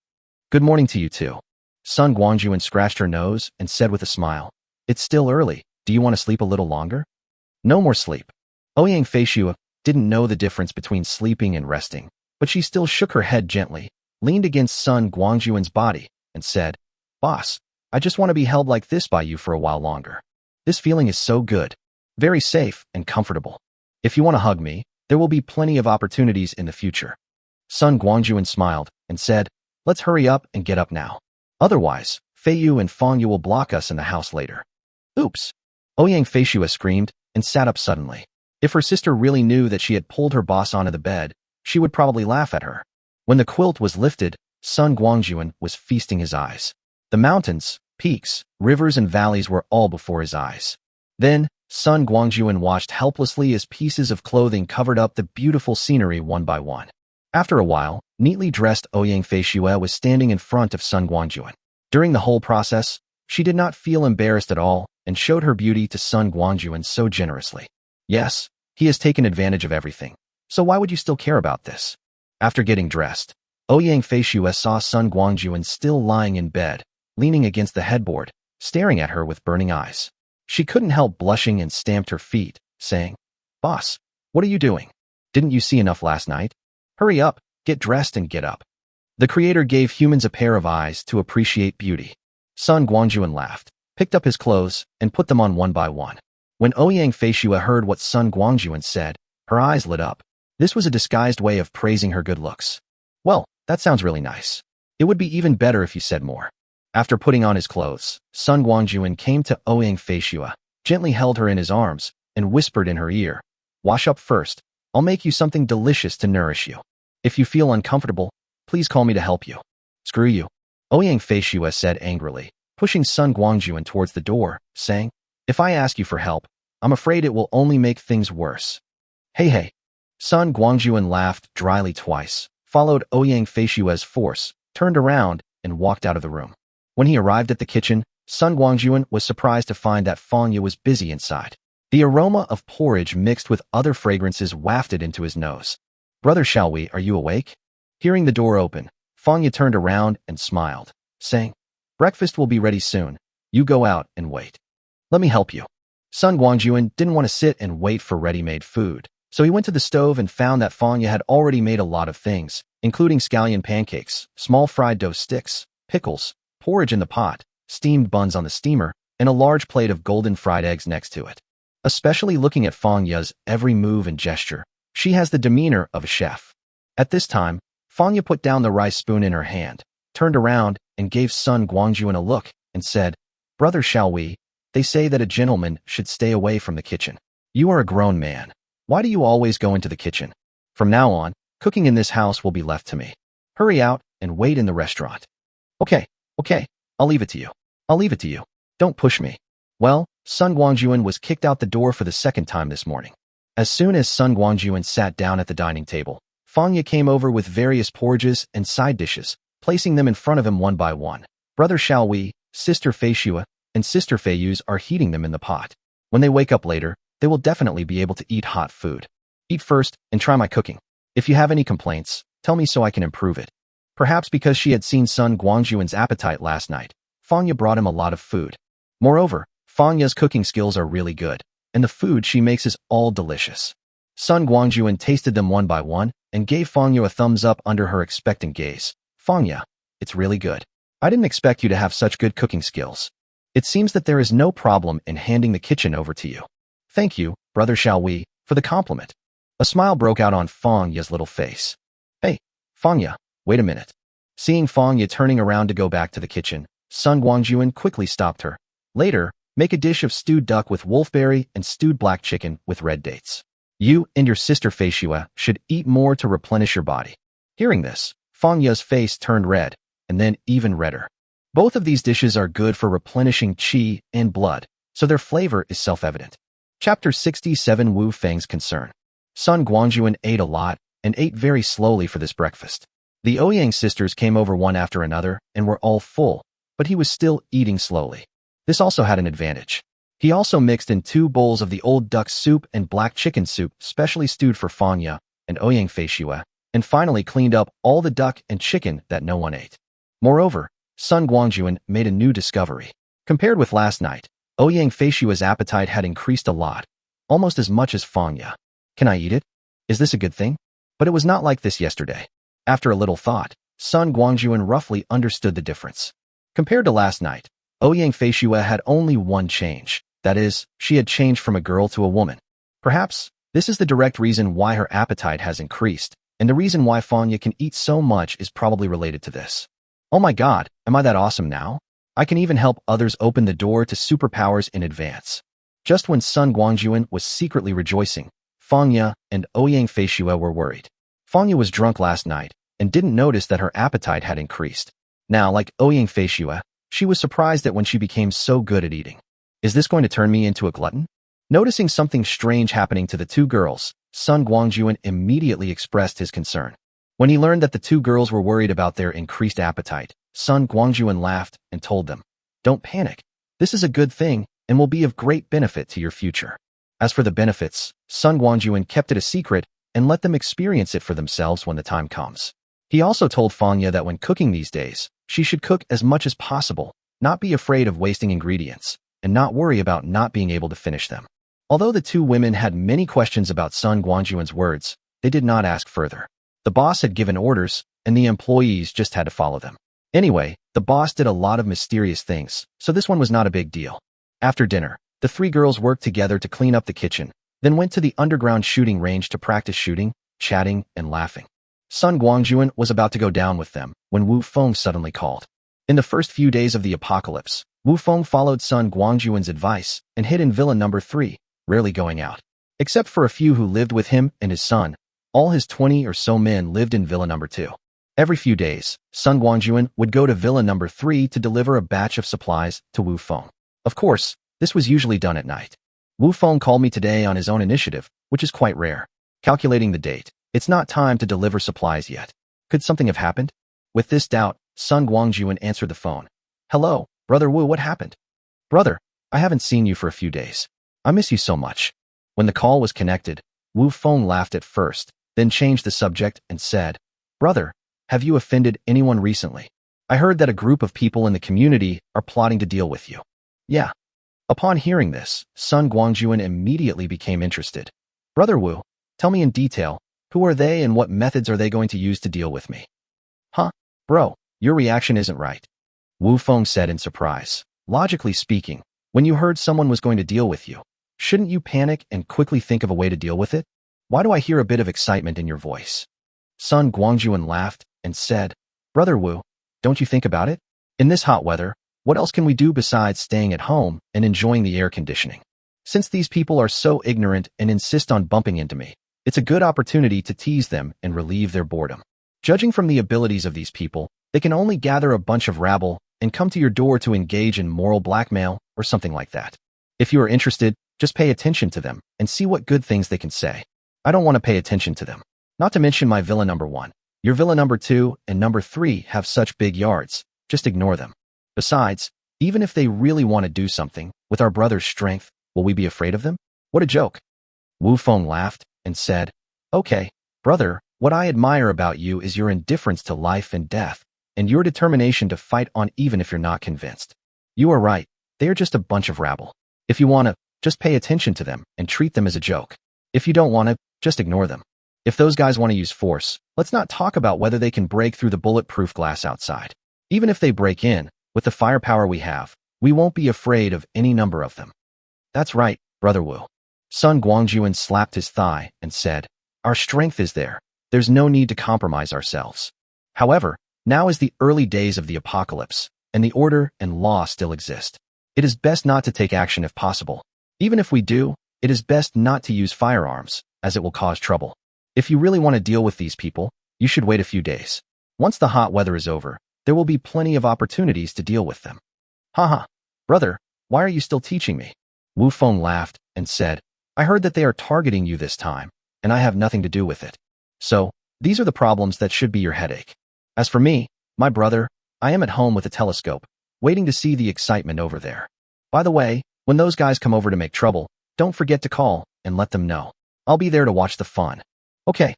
"Good morning to you too." Sun Guangjun scratched her nose and said with a smile, "It's still early. Do you want to sleep a little longer?" "No more sleep." Ouyang Feishua didn't know the difference between sleeping and resting, but she still shook her head gently, leaned against Sun Guangjun's body, and said, "Boss, I just want to be held like this by you for a while longer. This feeling is so good, very safe and comfortable. If you want to hug me, there will be plenty of opportunities in the future." Sun Guangjun smiled and said, "Let's hurry up and get up now. Otherwise, Feiyu and Fangyu will block us in the house later." Oops! Ouyang Feishua screamed and sat up suddenly. If her sister really knew that she had pulled her boss onto the bed, she would probably laugh at her. When the quilt was lifted, Sun Guangjun was feasting his eyes. The mountains, peaks, rivers, and valleys were all before his eyes. Then, Sun Guangjun watched helplessly as pieces of clothing covered up the beautiful scenery one by one. After a while, neatly dressed Ouyang Feishua was standing in front of Sun Guangjun. During the whole process, she did not feel embarrassed at all and showed her beauty to Sun Guangjun so generously. Yes, he has taken advantage of everything. So why would you still care about this? After getting dressed, Ouyang Feishua saw Sun Guangjun still lying in bed, leaning against the headboard, staring at her with burning eyes. She couldn't help blushing and stamped her feet, saying, "Boss, what are you doing? Didn't you see enough last night? Hurry up, get dressed and get up." The Creator gave humans a pair of eyes to appreciate beauty. Sun Guangjun laughed, picked up his clothes, and put them on one by one. When Ouyang Feishua heard what Sun Guangjun said, her eyes lit up. This was a disguised way of praising her good looks. "Well, that sounds really nice. It would be even better if you said more." After putting on his clothes, Sun Guangjun came to Ouyang Feishua, gently held her in his arms, and whispered in her ear, "Wash up first. I'll make you something delicious to nourish you. If you feel uncomfortable, please call me to help you." "Screw you," Ouyang Feishua said angrily, pushing Sun Guangjun towards the door, saying, "If I ask you for help, I'm afraid it will only make things worse." Hey. Sun Guangjun laughed dryly twice, followed Ouyang Feishua's force, turned around, and walked out of the room. When he arrived at the kitchen, Sun Guangjun was surprised to find that Fangya was busy inside. The aroma of porridge mixed with other fragrances wafted into his nose. "Brother Xiaowei, are you awake?" Hearing the door open, Fangya turned around and smiled, saying, "Breakfast will be ready soon. You go out and wait. Let me help you." Sun Guangjun didn't want to sit and wait for ready-made food, so he went to the stove and found that Fangya had already made a lot of things, including scallion pancakes, small fried dough sticks, pickles, porridge in the pot, steamed buns on the steamer, and a large plate of golden fried eggs next to it. Especially looking at Fangya's every move and gesture, she has the demeanor of a chef. At this time, Fangya put down the rice spoon in her hand, turned around, and gave Sun Guangjun a look, and said, "Brother Xiaowei, they say that a gentleman should stay away from the kitchen. You are a grown man. Why do you always go into the kitchen? From now on, cooking in this house will be left to me. Hurry out and wait in the restaurant." Okay, I'll leave it to you. Don't push me." Well, Sun Guangjun was kicked out the door for the second time this morning. As soon as Sun Guangjun sat down at the dining table, Fangya came over with various porridges and side dishes, placing them in front of him one by one. Brother Xiaowei, Sister Feishua, and Sister Feiyuz are heating them in the pot. When they wake up later, they will definitely be able to eat hot food. Eat first and try my cooking. If you have any complaints, tell me so I can improve it. Perhaps because she had seen Sun Guangjun's appetite last night, Fangya brought him a lot of food. Moreover, Fangya's cooking skills are really good, and the food she makes is all delicious. Sun Guangjun tasted them one by one and gave Fangya a thumbs up under her expectant gaze. "Fangya, it's really good. I didn't expect you to have such good cooking skills. It seems that there is no problem in handing the kitchen over to you." "Thank you, Brother Xiaowei, for the compliment." A smile broke out on Fangya's little face. "Hey, Fangya, wait a minute." Seeing Fangya turning around to go back to the kitchen, Sun Guangjun quickly stopped her. "Later, make a dish of stewed duck with wolfberry and stewed black chicken with red dates. You and your sister Feishua should eat more to replenish your body." Hearing this, Fangya's face turned red, and then even redder. Both of these dishes are good for replenishing qi and blood, so their flavor is self-evident. Chapter 67 Wu Feng's Concern. Sun Guangjun ate a lot and ate very slowly for this breakfast. The Ouyang sisters came over one after another and were all full, but he was still eating slowly. This also had an advantage. He also mixed in 2 bowls of the old duck soup and black chicken soup specially stewed for Fangya and Ouyang Feishua, and finally cleaned up all the duck and chicken that no one ate. Moreover, Sun Guangjun made a new discovery. Compared with last night, Ouyang Feishua's appetite had increased a lot, almost as much as Fangya. "Can I eat it? Is this a good thing?" But it was not like this yesterday. After a little thought, Sun Guangjun roughly understood the difference. Compared to last night, Ouyang Feishua had only one change. That is, she had changed from a girl to a woman. Perhaps, this is the direct reason why her appetite has increased, and the reason why Fangya can eat so much is probably related to this. "Oh my god, am I that awesome now?" I can even help others open the door to superpowers in advance. Just when Sun Guangjun was secretly rejoicing, Fangya and Ouyang Feishue were worried. Fangya was drunk last night and didn't notice that her appetite had increased. Now, like Ouyang Feishue, she was surprised at when she became so good at eating. Is this going to turn me into a glutton? Noticing something strange happening to the two girls, Sun Guangjun immediately expressed his concern. When he learned that the two girls were worried about their increased appetite, Sun Guangjun laughed and told them, "Don't panic. This is a good thing and will be of great benefit to your future." As for the benefits, Sun Guangjun kept it a secret and let them experience it for themselves when the time comes. He also told Fangya that when cooking these days, she should cook as much as possible, not be afraid of wasting ingredients, and not worry about not being able to finish them. Although the two women had many questions about Sun Guangjun's words, they did not ask further. The boss had given orders, and the employees just had to follow them. Anyway, the boss did a lot of mysterious things, so this one was not a big deal. After dinner, the three girls worked together to clean up the kitchen, then went to the underground shooting range to practice shooting, chatting, and laughing. Sun Guangjun was about to go down with them when Wu Feng suddenly called. In the first few days of the apocalypse, Wu Feng followed Sun Guangjun's advice and hid in Villa number 3, rarely going out. Except for a few who lived with him and his son, all his 20 or so men lived in Villa number 2. Every few days, Sun Guangjun would go to Villa number 3 to deliver a batch of supplies to Wu Feng. Of course, this was usually done at night. Wu Feng called me today on his own initiative, which is quite rare. Calculating the date, it's not time to deliver supplies yet. Could something have happened? With this doubt, Sun Guangjun answered the phone. "Hello, Brother Wu, what happened?" "Brother, I haven't seen you for a few days. I miss you so much." When the call was connected, Wu Feng laughed at first, then changed the subject and said, "Brother, have you offended anyone recently? I heard that a group of people in the community are plotting to deal with you." "Yeah." Upon hearing this, Sun Guangjun immediately became interested. "Brother Wu, tell me in detail, who are they and what methods are they going to use to deal with me?" "Huh? Bro, your reaction isn't right," Wu Feng said in surprise. "Logically speaking, when you heard someone was going to deal with you, shouldn't you panic and quickly think of a way to deal with it? Why do I hear a bit of excitement in your voice?" Sun Guangjun laughed and said, "Brother Wu, don't you think about it? In this hot weather, what else can we do besides staying at home and enjoying the air conditioning? Since these people are so ignorant and insist on bumping into me, it's a good opportunity to tease them and relieve their boredom. Judging from the abilities of these people, they can only gather a bunch of rabble and come to your door to engage in moral blackmail or something like that. If you are interested, just pay attention to them and see what good things they can say. I don't want to pay attention to them. Not to mention my villa number 1. Your villa number 2 and number 3 have such big yards, just ignore them. Besides, even if they really want to do something, with our brother's strength, will we be afraid of them? What a joke." Wu Feng laughed and said, "Okay, brother, what I admire about you is your indifference to life and death, and your determination to fight on even if you're not convinced. You are right, they are just a bunch of rabble. If you want to, just pay attention to them and treat them as a joke. If you don't want to, just ignore them. If those guys want to use force, let's not talk about whether they can break through the bulletproof glass outside. Even if they break in, with the firepower we have, we won't be afraid of any number of them." "That's right, Brother Wu." Sun Guangjun slapped his thigh and said, "Our strength is there. There's no need to compromise ourselves. However, now is the early days of the apocalypse, and the order and law still exist. It is best not to take action if possible. Even if we do, it is best not to use firearms, as it will cause trouble. If you really want to deal with these people, you should wait a few days. Once the hot weather is over, there will be plenty of opportunities to deal with them." "Haha, brother, why are you still teaching me?" Wu Feng laughed and said, "I heard that they are targeting you this time, and I have nothing to do with it. So, these are the problems that should be your headache. As for me, my brother, I am at home with a telescope, waiting to see the excitement over there. By the way, when those guys come over to make trouble, don't forget to call and let them know. I'll be there to watch the fun." Okay,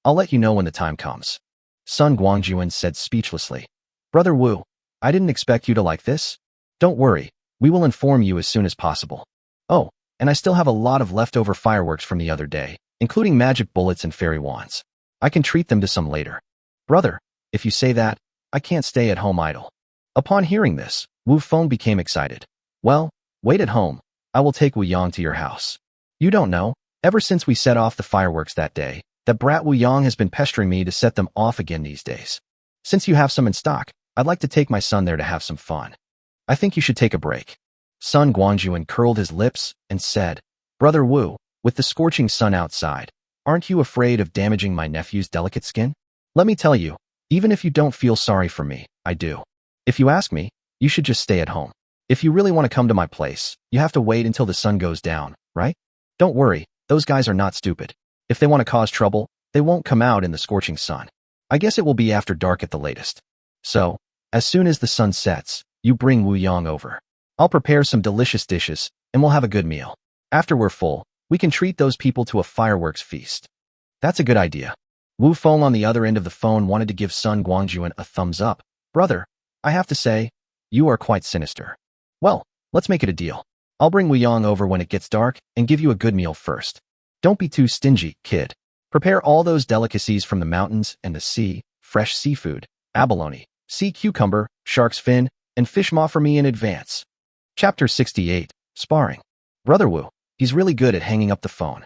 I'll let you know when the time comes," Sun Guangjun said speechlessly. "Brother Wu, I didn't expect you to like this. Don't worry, we will inform you as soon as possible. Oh, and I still have a lot of leftover fireworks from the other day, including magic bullets and fairy wands. I can treat them to some later." "Brother, if you say that, I can't stay at home idle." Upon hearing this, Wu Feng became excited. "Well, wait at home. I will take Wu Yang to your house. You don't know, ever since we set off the fireworks that day, that brat Wu Yang has been pestering me to set them off again these days. Since you have some in stock, I'd like to take my son there to have some fun. I think you should take a break. Sun Guangjun curled his lips and said, Brother Wu, with the scorching sun outside, aren't you afraid of damaging my nephew's delicate skin? Let me tell you, even if you don't feel sorry for me, I do. If you ask me, you should just stay at home. If you really want to come to my place, you have to wait until the sun goes down, right? Don't worry, those guys are not stupid. If they want to cause trouble, they won't come out in the scorching sun. I guess it will be after dark at the latest. So, as soon as the sun sets, you bring Wu Yang over. I'll prepare some delicious dishes, and we'll have a good meal. After we're full, we can treat those people to a fireworks feast. That's a good idea. Wu Feng on the other end of the phone wanted to give Sun Guangjun a thumbs up. Brother, I have to say, you are quite sinister. Well, let's make it a deal. I'll bring Wu Yang over when it gets dark and give you a good meal first. Don't be too stingy, kid. Prepare all those delicacies from the mountains and the sea, fresh seafood, abalone, sea cucumber, shark's fin, and fish maw for me in advance. Chapter 68, Sparring. Brother Wu, he's really good at hanging up the phone.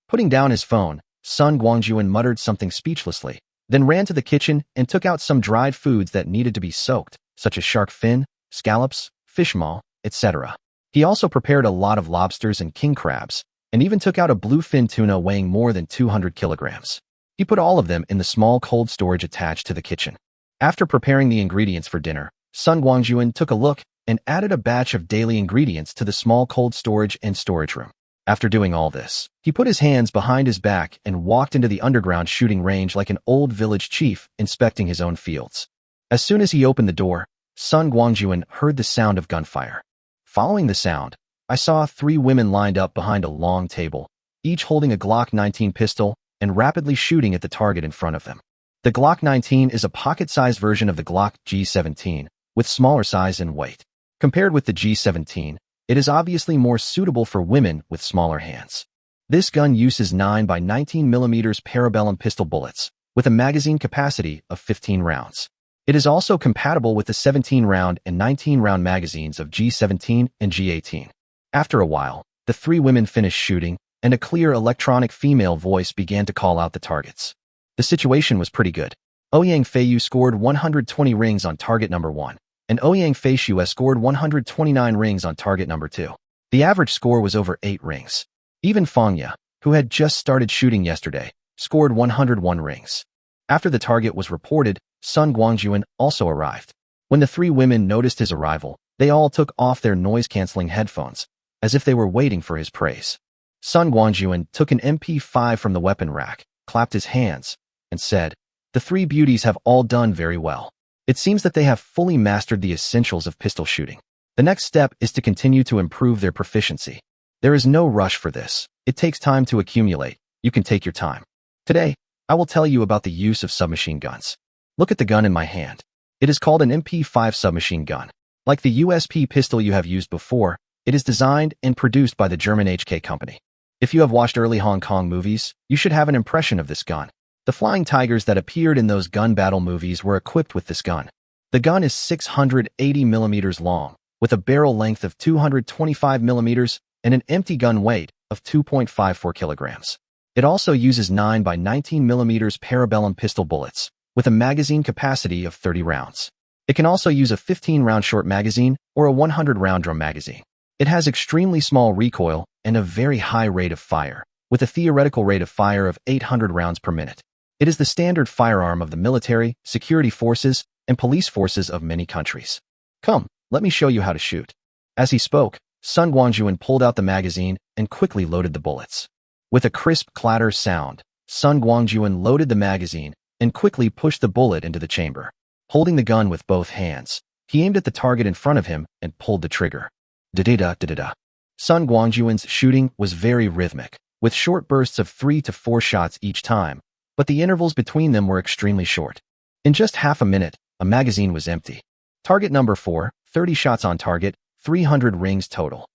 Putting down his phone, Sun Guangjun muttered something speechlessly, then ran to the kitchen and took out some dried foods that needed to be soaked, such as shark fin, scallops, fish maw, etc. He also prepared a lot of lobsters and king crabs, and even took out a bluefin tuna weighing more than 200 kilograms. He put all of them in the small cold storage attached to the kitchen. After preparing the ingredients for dinner, Sun Guangjun took a look and added a batch of daily ingredients to the small cold storage and storage room. After doing all this, he put his hands behind his back and walked into the underground shooting range like an old village chief inspecting his own fields. As soon as he opened the door, Sun Guangjun heard the sound of gunfire. Following the sound, I saw 3 women lined up behind a long table, each holding a Glock 19 pistol and rapidly shooting at the target in front of them. The Glock 19 is a pocket-sized version of the Glock G17, with smaller size and weight. Compared with the G17, it is obviously more suitable for women with smaller hands. This gun uses 9x19mm parabellum pistol bullets, with a magazine capacity of 15 rounds. It is also compatible with the 17-round and 19-round magazines of G17 and G18. After a while, the 3 women finished shooting, and a clear electronic female voice began to call out the targets. The situation was pretty good. Ouyang Feiyu scored 120 rings on target number 1, and Ouyang Feishue scored 129 rings on target number 2. The average score was over 8 rings. Even Fangya, who had just started shooting yesterday, scored 101 rings. After the target was reported, Sun Guangjun also arrived. When the 3 women noticed his arrival, they all took off their noise-canceling headphones, as if they were waiting for his praise. Sun Guangjun took an MP5 from the weapon rack, clapped his hands, and said, The 3 beauties have all done very well. It seems that they have fully mastered the essentials of pistol shooting. The next step is to continue to improve their proficiency. There is no rush for this. It takes time to accumulate. You can take your time. Today, I will tell you about the use of submachine guns. Look at the gun in my hand. It is called an MP5 submachine gun. Like the USP pistol you have used before, it is designed and produced by the German HK company. If you have watched early Hong Kong movies, you should have an impression of this gun. The flying tigers that appeared in those gun battle movies were equipped with this gun. The gun is 680 millimeters long, with a barrel length of 225 millimeters and an empty gun weight of 2.54 kilograms. It also uses 9x19 millimeters parabellum pistol bullets, with a magazine capacity of 30 rounds. It can also use a 15-round short magazine or a 100-round drum magazine. It has extremely small recoil and a very high rate of fire, with a theoretical rate of fire of 800 rounds per minute. It is the standard firearm of the military, security forces, and police forces of many countries. Come, let me show you how to shoot. As he spoke, Sun Guangjun pulled out the magazine and quickly loaded the bullets. With a crisp clatter sound, Sun Guangjun loaded the magazine and quickly pushed the bullet into the chamber. Holding the gun with both hands, he aimed at the target in front of him and pulled the trigger. Da-da-da-da-da. Sun Guangjun's shooting was very rhythmic, with short bursts of 3 to 4 shots each time, but the intervals between them were extremely short. In just half a minute, a magazine was empty. Target number 4, 30 shots on target, 300 rings total.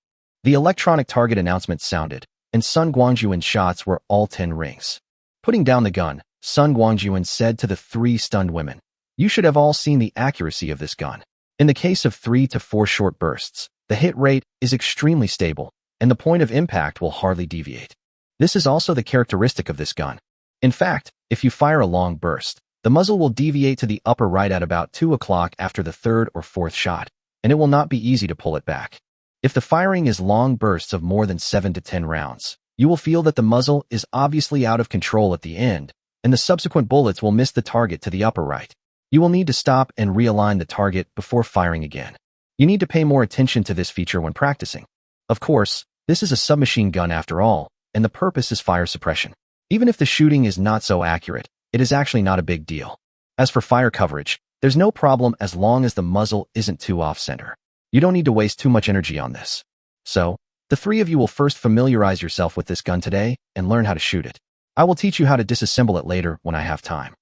The electronic target announcement sounded, and Sun Guangjun's shots were all 10 rings. Putting down the gun, Sun Guangjun said to the 3 stunned women, You should have all seen the accuracy of this gun. In the case of 3 to 4 short bursts, the hit rate is extremely stable, and the point of impact will hardly deviate. This is also the characteristic of this gun. In fact, if you fire a long burst, The muzzle will deviate to the upper right at about 2 o'clock after the third or fourth shot, and it will not be easy to pull it back. If the firing is long bursts of more than 7 to 10 rounds, you will feel that the muzzle is obviously out of control at the end, and the subsequent bullets will miss the target to the upper right. You will need to stop and realign the target before firing again. You need to pay more attention to this feature when practicing. Of course, this is a submachine gun after all, and the purpose is fire suppression. Even if the shooting is not so accurate, it is actually not a big deal. As for fire coverage, there's no problem as long as the muzzle isn't too off-center. You don't need to waste too much energy on this. So, the three of you will first familiarize yourself with this gun today and learn how to shoot it. I will teach you how to disassemble it later when I have time.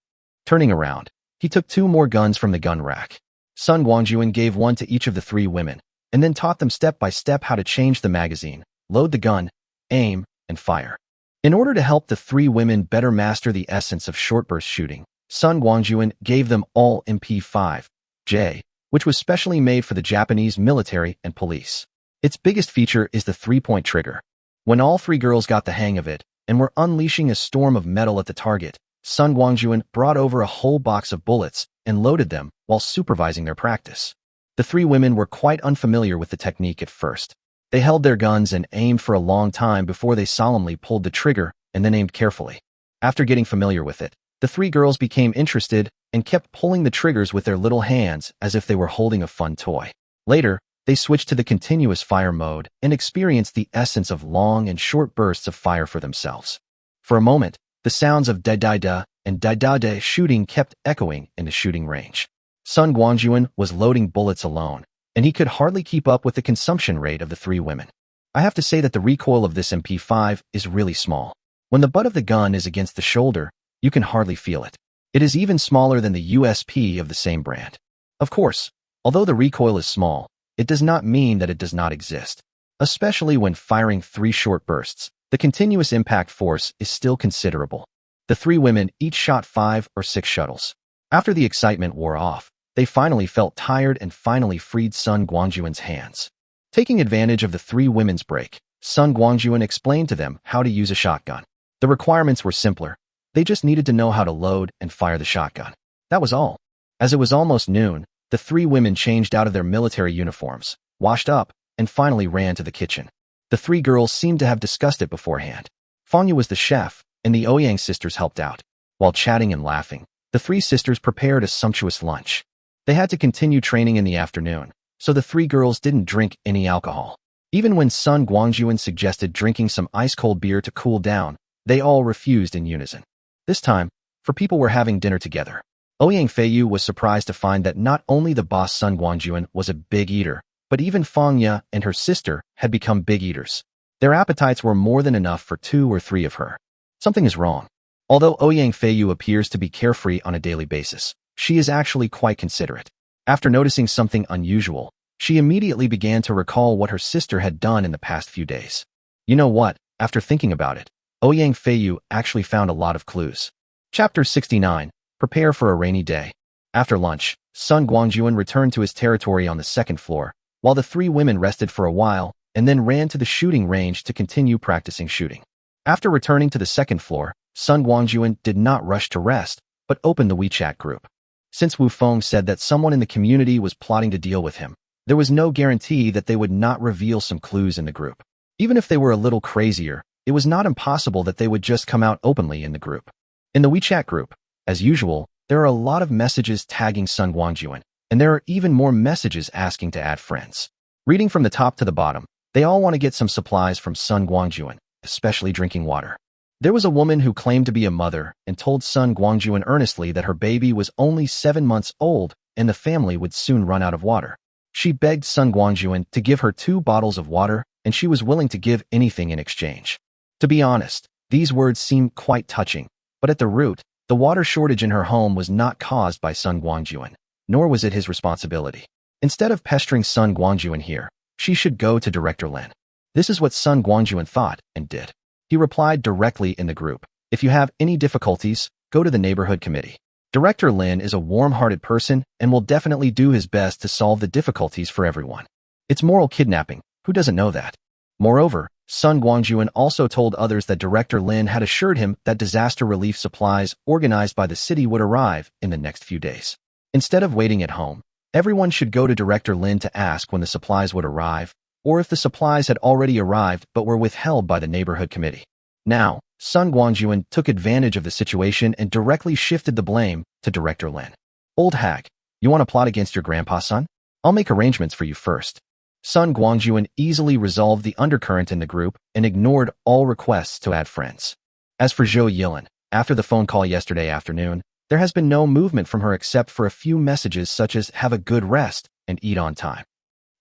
Turning around, he took 2 more guns from the gun rack. Sun Guangjun gave one to each of the 3 women, and then taught them step by step how to change the magazine, load the gun, aim, and fire. In order to help the 3 women better master the essence of short-burst shooting, Sun Guangjun gave them all MP5J, which was specially made for the Japanese military and police. Its biggest feature is the 3-point trigger. When all 3 girls got the hang of it and were unleashing a storm of metal at the target, Sun Guangjun brought over a whole box of bullets and loaded them while supervising their practice. The 3 women were quite unfamiliar with the technique at first. They held their guns and aimed for a long time before they solemnly pulled the trigger and then aimed carefully. After getting familiar with it, the 3 girls became interested and kept pulling the triggers with their little hands as if they were holding a fun toy. Later, they switched to the continuous fire mode and experienced the essence of long and short bursts of fire for themselves. For a moment, the sounds of da-da-da and da-da-da shooting kept echoing in the shooting range. Sun Guangjun was loading bullets alone, and he could hardly keep up with the consumption rate of the 3 women. I have to say that the recoil of this MP5 is really small. When the butt of the gun is against the shoulder, you can hardly feel it. It is even smaller than the USP of the same brand. Of course, although the recoil is small, it does not mean that it does not exist. Especially when firing 3 short bursts, the continuous impact force is still considerable. The 3 women each shot 5 or 6 shuttles. After the excitement wore off, they finally felt tired and finally freed Sun Guangjun's hands. Taking advantage of the 3 women's break, Sun Guangjun explained to them how to use a shotgun. The requirements were simpler. They just needed to know how to load and fire the shotgun. That was all. As it was almost noon, the 3 women changed out of their military uniforms, washed up, and finally ran to the kitchen. The 3 girls seemed to have discussed it beforehand. Fangya was the chef, and the Ouyang sisters helped out. While chatting and laughing, the 3 sisters prepared a sumptuous lunch. They had to continue training in the afternoon, so the 3 girls didn't drink any alcohol. Even when Sun Guangjun suggested drinking some ice-cold beer to cool down, they all refused in unison. This time, for people were having dinner together. Ouyang Feiyu was surprised to find that not only the boss Sun Guangjun was a big eater, but even Fangya and her sister had become big eaters. Their appetites were more than enough for 2 or 3 of her. Something is wrong. Although Ouyang Feiyu appears to be carefree on a daily basis, she is actually quite considerate. After noticing something unusual, she immediately began to recall what her sister had done in the past few days. You know what? After thinking about it, Ouyang Feiyu actually found a lot of clues. Chapter 69. Prepare for a rainy day. After lunch, Sun Guangjun returned to his territory on the 2nd floor, while the 3 women rested for a while and then ran to the shooting range to continue practicing shooting. After returning to the 2nd floor, Sun Guangjun did not rush to rest, but opened the WeChat group. Since Wu Feng said that someone in the community was plotting to deal with him, there was no guarantee that they would not reveal some clues in the group. Even if they were a little crazier, it was not impossible that they would just come out openly in the group. In the WeChat group, as usual, there are a lot of messages tagging Sun Guangjun, and there are even more messages asking to add friends. Reading from the top to the bottom, they all want to get some supplies from Sun Guangjun, especially drinking water. There was a woman who claimed to be a mother and told Sun Guangjun earnestly that her baby was only 7 months old and the family would soon run out of water. She begged Sun Guangjun to give her 2 bottles of water, and she was willing to give anything in exchange. To be honest, these words seem quite touching, but at the root, the water shortage in her home was not caused by Sun Guangjun, nor was it his responsibility. Instead of pestering Sun Guangjun here, she should go to Director Lin. This is what Sun Guangjun thought and did. He replied directly in the group, "If you have any difficulties, go to the neighborhood committee. Director Lin is a warm-hearted person and will definitely do his best to solve the difficulties for everyone. It's moral kidnapping. Who doesn't know that? Moreover, Sun Guangjun also told others that Director Lin had assured him that disaster relief supplies organized by the city would arrive in the next few days. Instead of waiting at home, everyone should go to Director Lin to ask when the supplies would arrive, or if the supplies had already arrived but were withheld by the neighborhood committee. Now, Sun Guangjun took advantage of the situation and directly shifted the blame to Director Lin. Old hag, you want to plot against your grandpa, son? I'll make arrangements for you first. Sun Guangjun easily resolved the undercurrent in the group and ignored all requests to add friends. As for Zhou Yilin, after the phone call yesterday afternoon, there has been no movement from her except for a few messages such as have a good rest and eat on time.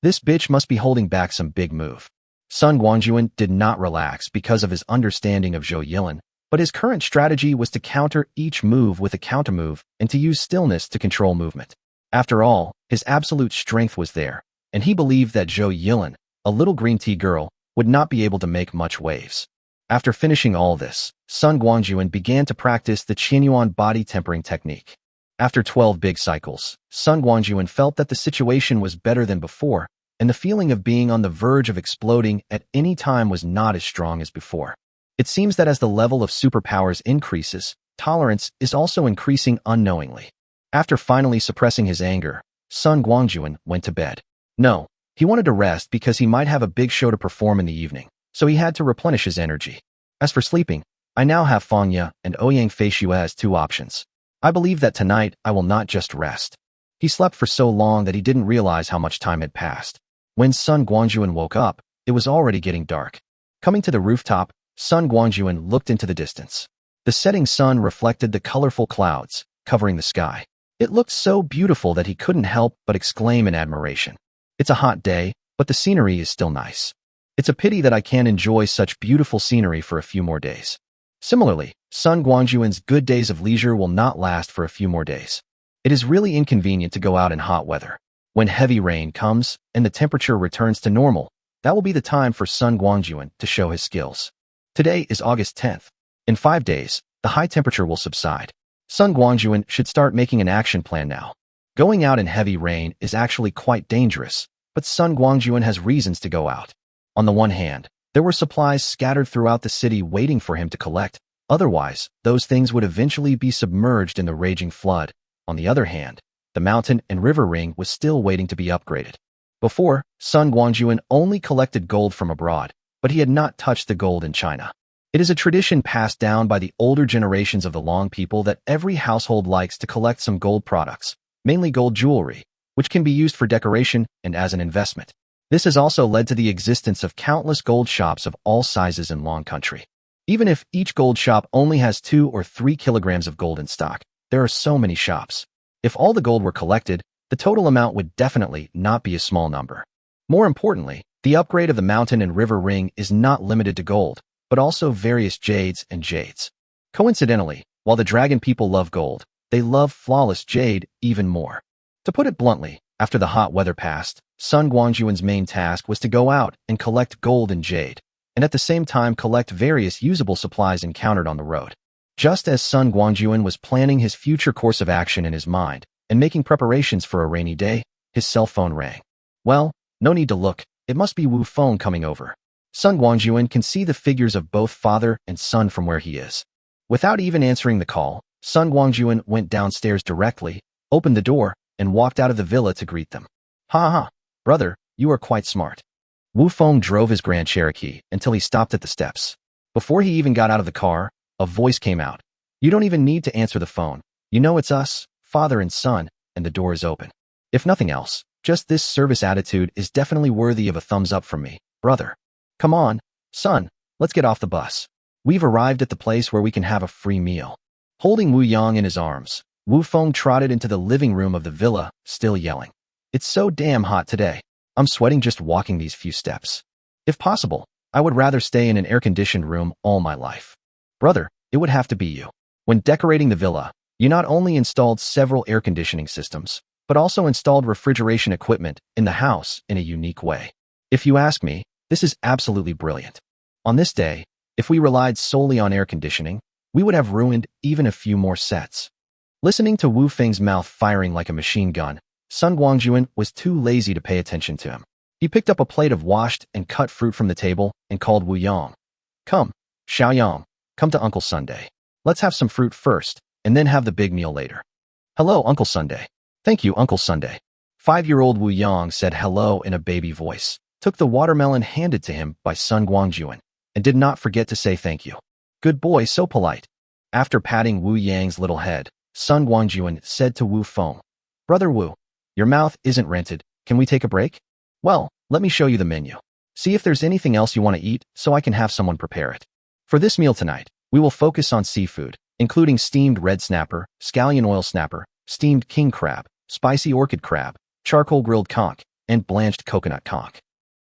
This bitch must be holding back some big move. Sun Guangjun did not relax because of his understanding of Zhou Yilin, but his current strategy was to counter each move with a countermove and to use stillness to control movement. After all, his absolute strength was there, and he believed that Zhou Yilin, a little green tea girl, would not be able to make much waves. After finishing all this, Sun Guangjun began to practice the Qianyuan body tempering technique. After 12 big cycles, Sun Guangjun felt that the situation was better than before, and the feeling of being on the verge of exploding at any time was not as strong as before. It seems that as the level of superpowers increases, tolerance is also increasing unknowingly. After finally suppressing his anger, Sun Guangjun went to bed. No, he wanted to rest because he might have a big show to perform in the evening, so he had to replenish his energy. As for sleeping, I now have Fangya and Ouyang Feishue as two options. I believe that tonight I will not just rest. He slept for so long that he didn't realize how much time had passed. When Sun Guangjun woke up, it was already getting dark. Coming to the rooftop, Sun Guangjun looked into the distance. The setting sun reflected the colorful clouds covering the sky. It looked so beautiful that he couldn't help but exclaim in admiration. It's a hot day, but the scenery is still nice. It's a pity that I can't enjoy such beautiful scenery for a few more days. Similarly, Sun Guangjun's good days of leisure will not last for a few more days. It is really inconvenient to go out in hot weather. When heavy rain comes and the temperature returns to normal, that will be the time for Sun Guangjun to show his skills. Today is August 10th. In 5 days, the high temperature will subside. Sun Guangjun should start making an action plan now. Going out in heavy rain is actually quite dangerous, but Sun Guangjun has reasons to go out. On the one hand, there were supplies scattered throughout the city waiting for him to collect. Otherwise, those things would eventually be submerged in the raging flood. On the other hand, the mountain and river ring was still waiting to be upgraded. Before, Sun Guangjun only collected gold from abroad, but he had not touched the gold in China. It is a tradition passed down by the older generations of the Long people that every household likes to collect some gold products, mainly gold jewelry, which can be used for decoration and as an investment. This has also led to the existence of countless gold shops of all sizes in Long country. Even if each gold shop only has 2 or 3 kilograms of gold in stock, there are so many shops. If all the gold were collected, the total amount would definitely not be a small number. More importantly, the upgrade of the mountain and river ring is not limited to gold, but also various jades and jades. Coincidentally, while the dragon people love gold, they love flawless jade even more. To put it bluntly, after the hot weather passed, Sun Guangjun's main task was to go out and collect gold and jade, and at the same time collect various usable supplies encountered on the road. Just as Sun Guangjun was planning his future course of action in his mind and making preparations for a rainy day, his cell phone rang. Well, no need to look, it must be Wu Feng coming over. Sun Guangjun can see the figures of both father and son from where he is. Without even answering the call, Sun Guangjun went downstairs directly, opened the door, and walked out of the villa to greet them. Ha ha, brother, you are quite smart. Wu Feng drove his Grand Cherokee until he stopped at the steps. Before he even got out of the car, a voice came out. You don't even need to answer the phone. You know it's us, father and son, and the door is open. If nothing else, just this service attitude is definitely worthy of a thumbs up from me, brother. Come on, son, let's get off the bus. We've arrived at the place where we can have a free meal. Holding Wu Yang in his arms, Wu Feng trotted into the living room of the villa, still yelling. It's so damn hot today. I'm sweating just walking these few steps. If possible, I would rather stay in an air-conditioned room all my life. Brother, it would have to be you. When decorating the villa, you not only installed several air conditioning systems, but also installed refrigeration equipment in the house in a unique way. If you ask me, this is absolutely brilliant. On this day, if we relied solely on air conditioning, we would have ruined even a few more sets. Listening to Wu Feng's mouth firing like a machine gun, Sun Guangjun was too lazy to pay attention to him. He picked up a plate of washed and cut fruit from the table and called Wu Yang. Come, Xiaoyang, come to Uncle Sunday. Let's have some fruit first, and then have the big meal later. Hello, Uncle Sunday. Thank you, Uncle Sunday. 5-year-old Wu Yang said hello in a baby voice, took the watermelon handed to him by Sun Guangjun, and did not forget to say thank you. Good boy, so polite. After patting Wu Yang's little head, Sun Guangjun said to Wu Feng, Brother Wu, your mouth isn't rented, can we take a break? Well, let me show you the menu. See if there's anything else you want to eat so I can have someone prepare it. For this meal tonight, we will focus on seafood, including steamed red snapper, scallion oil snapper, steamed king crab, spicy orchid crab, charcoal grilled conch, and blanched coconut conch.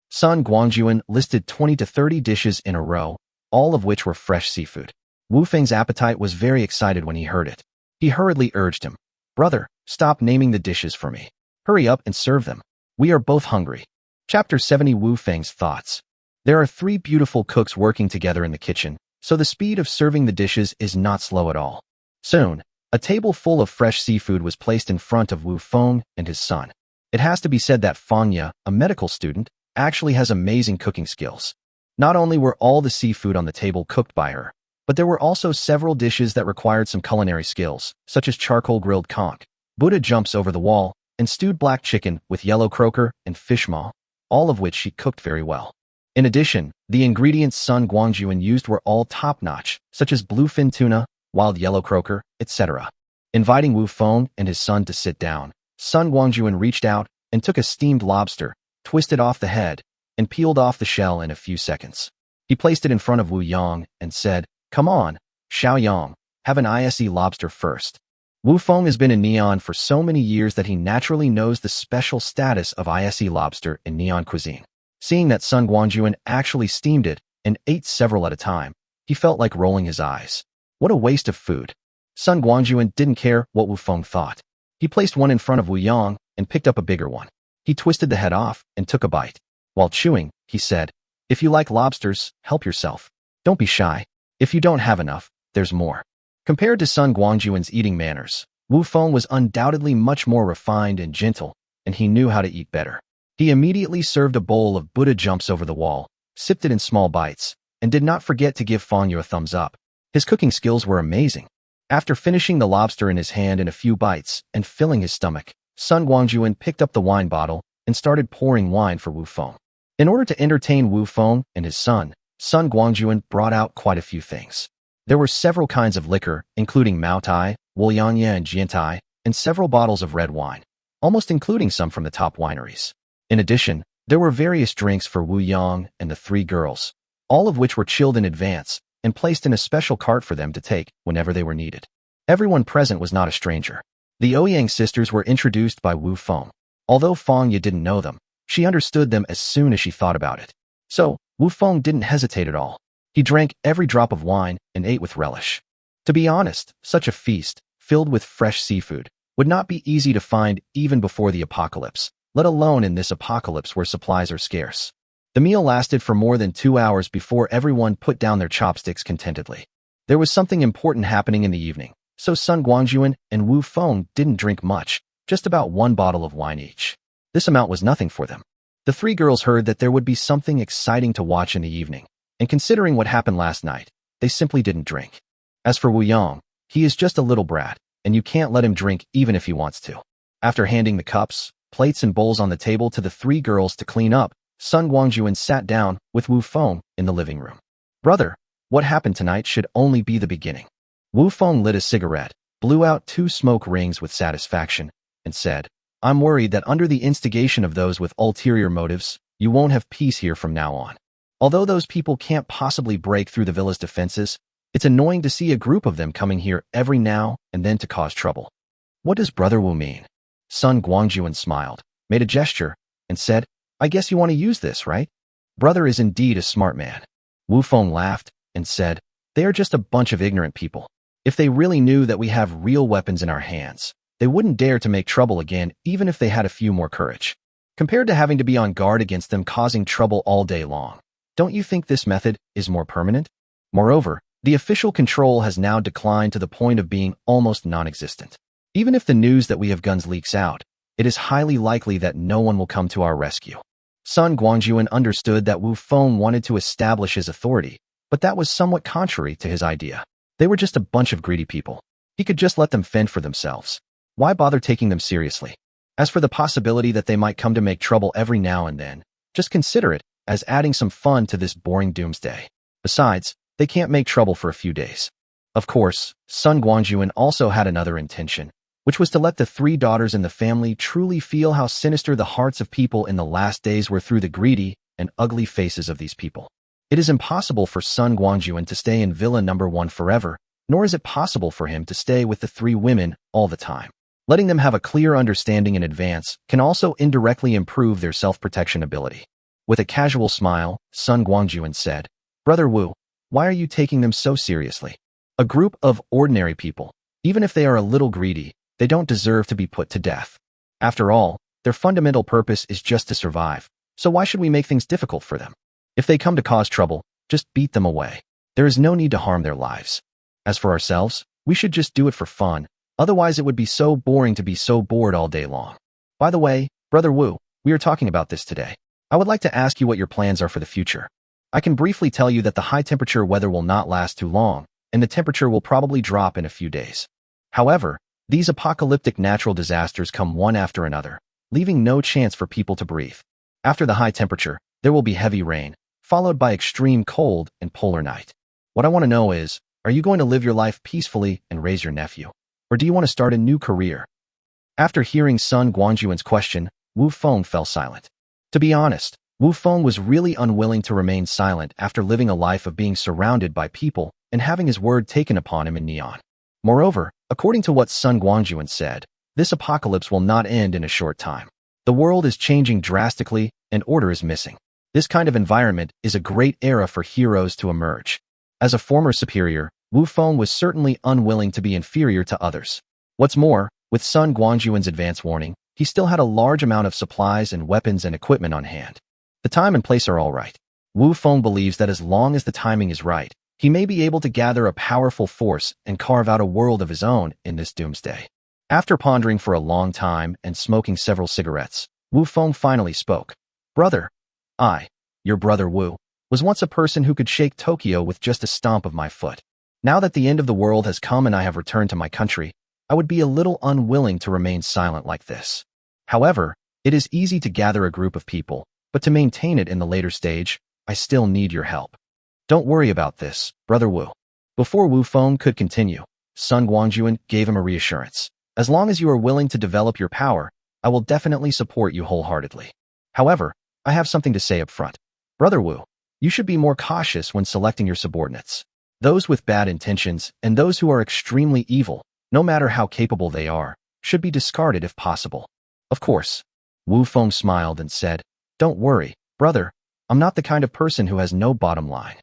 Sun Guangjun listed 20 to 30 dishes in a row, all of which were fresh seafood. Wu Feng's appetite was very excited when he heard it. He hurriedly urged him, Brother, stop naming the dishes for me. Hurry up and serve them. We are both hungry. Chapter 70 Wu Feng's Thoughts. There are 3 beautiful cooks working together in the kitchen, so the speed of serving the dishes is not slow at all. Soon, a table full of fresh seafood was placed in front of Wu Feng and his son. It has to be said that Fanya, a medical student, actually has amazing cooking skills. Not only were all the seafood on the table cooked by her, but there were also several dishes that required some culinary skills, such as charcoal grilled conch, Buddha jumps over the wall, and stewed black chicken with yellow croaker and fish maw, all of which she cooked very well. In addition, the ingredients Sun Guangjun used were all top-notch, such as bluefin tuna, wild yellow croaker, etc. Inviting Wu Feng and his son to sit down, Sun Guangjun reached out and took a steamed lobster, twisted off the head, and peeled off the shell in a few seconds. He placed it in front of Wu Yang and said, Come on, Xiaoyang, have an ISE lobster first. Wu Feng has been in Neon for so many years that he naturally knows the special status of ISE lobster in Neon cuisine. Seeing that Sun Guangjun actually steamed it and ate several at a time, he felt like rolling his eyes. What a waste of food. Sun Guangjun didn't care what Wu Feng thought. He placed one in front of Wu Yang and picked up a bigger one. He twisted the head off and took a bite. While chewing, he said, If you like lobsters, help yourself. Don't be shy. If you don't have enough, there's more. Compared to Sun Guangjun's eating manners, Wu Feng was undoubtedly much more refined and gentle, and he knew how to eat better. He immediately served a bowl of Buddha jumps over the wall, sipped it in small bites, and did not forget to give Fanya a thumbs up. His cooking skills were amazing. After finishing the lobster in his hand in a few bites and filling his stomach, Sun Guangjun picked up the wine bottle and started pouring wine for Wu Feng. In order to entertain Wu Feng and his son, Sun Guangjun brought out quite a few things. There were several kinds of liquor, including Mao Tai, Wolyanya and Jiantai, and several bottles of red wine, almost including some from the top wineries. In addition, there were various drinks for Wu Yang and the 3 girls, all of which were chilled in advance and placed in a special cart for them to take whenever they were needed. Everyone present was not a stranger. The Ouyang sisters were introduced by Wu Feng. Although Fanya didn't know them, she understood them as soon as she thought about it. So, Wu Feng didn't hesitate at all. He drank every drop of wine and ate with relish. To be honest, such a feast, filled with fresh seafood, would not be easy to find even before the apocalypse, let alone in this apocalypse where supplies are scarce. The meal lasted for more than 2 hours before everyone put down their chopsticks contentedly. There was something important happening in the evening, so Sun Guangjun and Wu Feng didn't drink much, just about 1 bottle of wine each. This amount was nothing for them. The 3 girls heard that there would be something exciting to watch in the evening, and considering what happened last night, they simply didn't drink. As for Wu Yang, he is just a little brat, and you can't let him drink even if he wants to. After handing the cups, plates and bowls on the table to the 3 girls to clean up, Sun Guangjun sat down with Wu Feng in the living room. Brother, what happened tonight should only be the beginning. Wu Feng lit a cigarette, blew out 2 smoke rings with satisfaction, and said, I'm worried that under the instigation of those with ulterior motives, you won't have peace here from now on. Although those people can't possibly break through the villa's defenses, it's annoying to see a group of them coming here every now and then to cause trouble. What does Brother Wu mean? Sun Guangjun smiled, made a gesture, and said, I guess you want to use this, right? Brother is indeed a smart man. Wu Feng laughed and said, They are just a bunch of ignorant people. If they really knew that we have real weapons in our hands, they wouldn't dare to make trouble again even if they had a few more courage. Compared to having to be on guard against them causing trouble all day long, don't you think this method is more permanent? Moreover, the official control has now declined to the point of being almost non-existent. Even if the news that we have guns leaks out, it is highly likely that no one will come to our rescue. Sun Guangjun understood that Wu Feng wanted to establish his authority, but that was somewhat contrary to his idea. They were just a bunch of greedy people. He could just let them fend for themselves. Why bother taking them seriously? As for the possibility that they might come to make trouble every now and then, just consider it as adding some fun to this boring doomsday. Besides, they can't make trouble for a few days. Of course, Sun Guangjun also had another intention, which was to let the three daughters in the family truly feel how sinister the hearts of people in the last days were through the greedy and ugly faces of these people. It is impossible for Sun Guangjun to stay in Villa No. 1 forever, nor is it possible for him to stay with the three women all the time. Letting them have a clear understanding in advance can also indirectly improve their self-protection ability. With a casual smile, Sun Guangjun said, "Brother Wu, why are you taking them so seriously? A group of ordinary people. Even if they are a little greedy, they don't deserve to be put to death. After all, their fundamental purpose is just to survive, so why should we make things difficult for them? If they come to cause trouble, just beat them away. There is no need to harm their lives. As for ourselves, we should just do it for fun, otherwise it would be so boring to be so bored all day long. By the way, Brother Wu, we are talking about this today. I would like to ask you what your plans are for the future. I can briefly tell you that the high-temperature weather will not last too long, and the temperature will probably drop in a few days. However, these apocalyptic natural disasters come one after another, leaving no chance for people to breathe. After the high temperature, there will be heavy rain, followed by extreme cold and polar night. What I want to know is, are you going to live your life peacefully and raise your nephew? Or do you want to start a new career?" After hearing Sun Guangjun's question, Wu Feng fell silent. To be honest, Wu Feng was really unwilling to remain silent after living a life of being surrounded by people and having his word taken upon him in Neon. Moreover, according to what Sun Guangjun said, this apocalypse will not end in a short time. The world is changing drastically and order is missing. This kind of environment is a great era for heroes to emerge. As a former superior, Wu Feng was certainly unwilling to be inferior to others. What's more, with Sun Guangjun's advance warning, he still had a large amount of supplies and weapons and equipment on hand. The time and place are all right. Wu Feng believes that as long as the timing is right, he may be able to gather a powerful force and carve out a world of his own in this doomsday. After pondering for a long time and smoking several cigarettes, Wu Feng finally spoke. "Brother, your brother Wu, was once a person who could shake Tokyo with just a stomp of my foot. Now that the end of the world has come and I have returned to my country, I would be a little unwilling to remain silent like this. However, it is easy to gather a group of people, but to maintain it in the later stage, I still need your help. Don't worry about this, Brother Wu." Before Wu Feng could continue, Sun Guangjun gave him a reassurance. "As long as you are willing to develop your power, I will definitely support you wholeheartedly. However, I have something to say up front. Brother Wu, you should be more cautious when selecting your subordinates. Those with bad intentions and those who are extremely evil, no matter how capable they are, should be discarded if possible." "Of course." Wu Feng smiled and said, "Don't worry, brother, I'm not the kind of person who has no bottom line."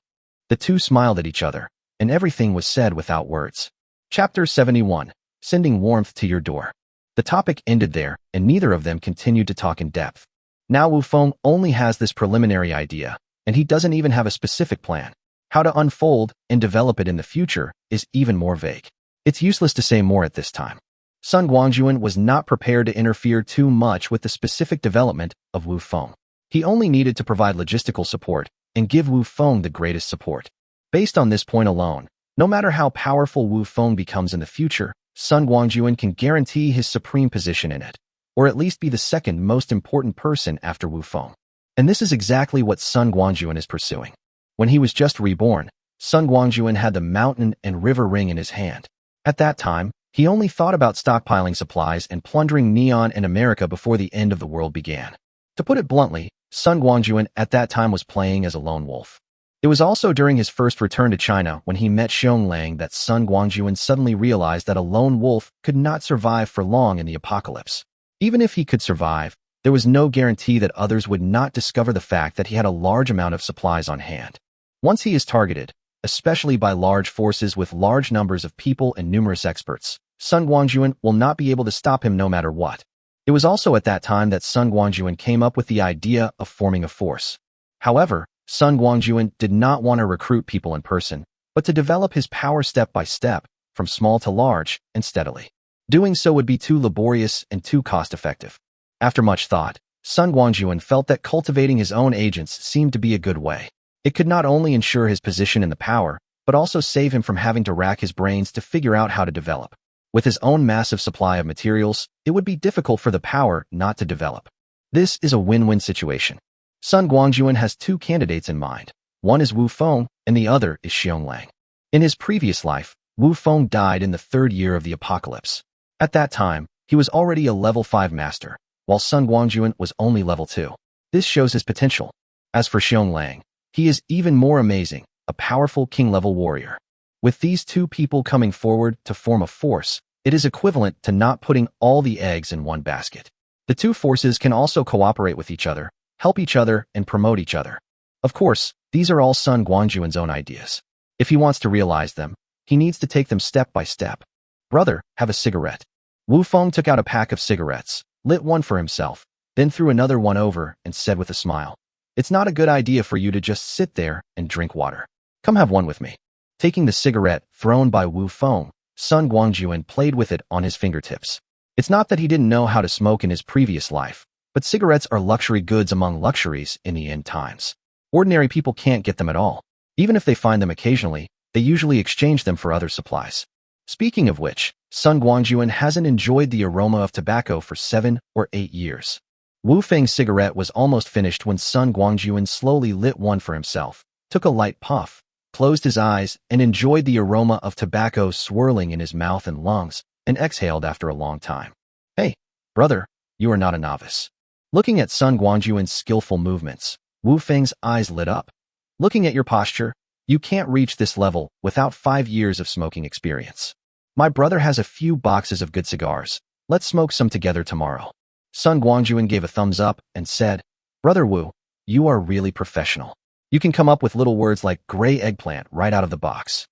The two smiled at each other, and everything was said without words. Chapter 71. Sending warmth to your door. The topic ended there, and neither of them continued to talk in depth. Now Wu Feng only has this preliminary idea, and he doesn't even have a specific plan. How to unfold and develop it in the future is even more vague. It's useless to say more at this time. Sun Guangjun was not prepared to interfere too much with the specific development of Wu Feng. He only needed to provide logistical support and give Wu Feng the greatest support. Based on this point alone, no matter how powerful Wu Feng becomes in the future, Sun Guangjun can guarantee his supreme position in it, or at least be the second most important person after Wu Feng. And this is exactly what Sun Guangjun is pursuing. When he was just reborn, Sun Guangjun had the mountain and river ring in his hand. At that time, he only thought about stockpiling supplies and plundering Neon and America before the end of the world began. To put it bluntly, Sun Guangjun at that time was playing as a lone wolf. It was also during his first return to China when he met Xionglang that Sun Guangjun suddenly realized that a lone wolf could not survive for long in the apocalypse. Even if he could survive, there was no guarantee that others would not discover the fact that he had a large amount of supplies on hand. Once he is targeted, especially by large forces with large numbers of people and numerous experts, Sun Guangjun will not be able to stop him no matter what. It was also at that time that Sun Guangjun came up with the idea of forming a force. However, Sun Guangjun did not want to recruit people in person, but to develop his power step by step, from small to large, and steadily. Doing so would be too laborious and too cost-effective. After much thought, Sun Guangjun felt that cultivating his own agents seemed to be a good way. It could not only ensure his position in the power, but also save him from having to rack his brains to figure out how to develop. With his own massive supply of materials, it would be difficult for the power not to develop. This is a win-win situation. Sun Guangjun has two candidates in mind. One is Wu Feng, and the other is Xiong Lang. In his previous life, Wu Feng died in the 3rd year of the apocalypse. At that time, he was already a level 5 master, while Sun Guangjun was only level 2. This shows his potential. As for Xiong Lang, he is even more amazing, a powerful king-level warrior. With these two people coming forward to form a force, it is equivalent to not putting all the eggs in one basket. The two forces can also cooperate with each other, help each other, and promote each other. Of course, these are all Sun Guangjun's own ideas. If he wants to realize them, he needs to take them step by step. Brother, have a cigarette. Wu Feng took out a pack of cigarettes, lit one for himself, then threw another one over and said with a smile, "It's not a good idea for you to just sit there and drink water. Come have one with me." Taking the cigarette thrown by Wu Feng, Sun Guangjun played with it on his fingertips. It's not that he didn't know how to smoke in his previous life, but cigarettes are luxury goods among luxuries in the end times. Ordinary people can't get them at all. Even if they find them occasionally, they usually exchange them for other supplies. Speaking of which, Sun Guangjun hasn't enjoyed the aroma of tobacco for 7 or 8 years. Wu Feng's cigarette was almost finished when Sun Guangjun slowly lit one for himself, took a light puff, closed his eyes, and enjoyed the aroma of tobacco swirling in his mouth and lungs, and exhaled after a long time. "Hey, brother, you are not a novice." Looking at Sun Guangjun's skillful movements, Wu Feng's eyes lit up. "Looking at your posture, you can't reach this level without 5 years of smoking experience. My brother has a few boxes of good cigars. Let's smoke some together tomorrow." Sun Guangjun gave a thumbs up and said, "Brother Wu, you are really professional. You can come up with little words like gray eggplant right out of the box."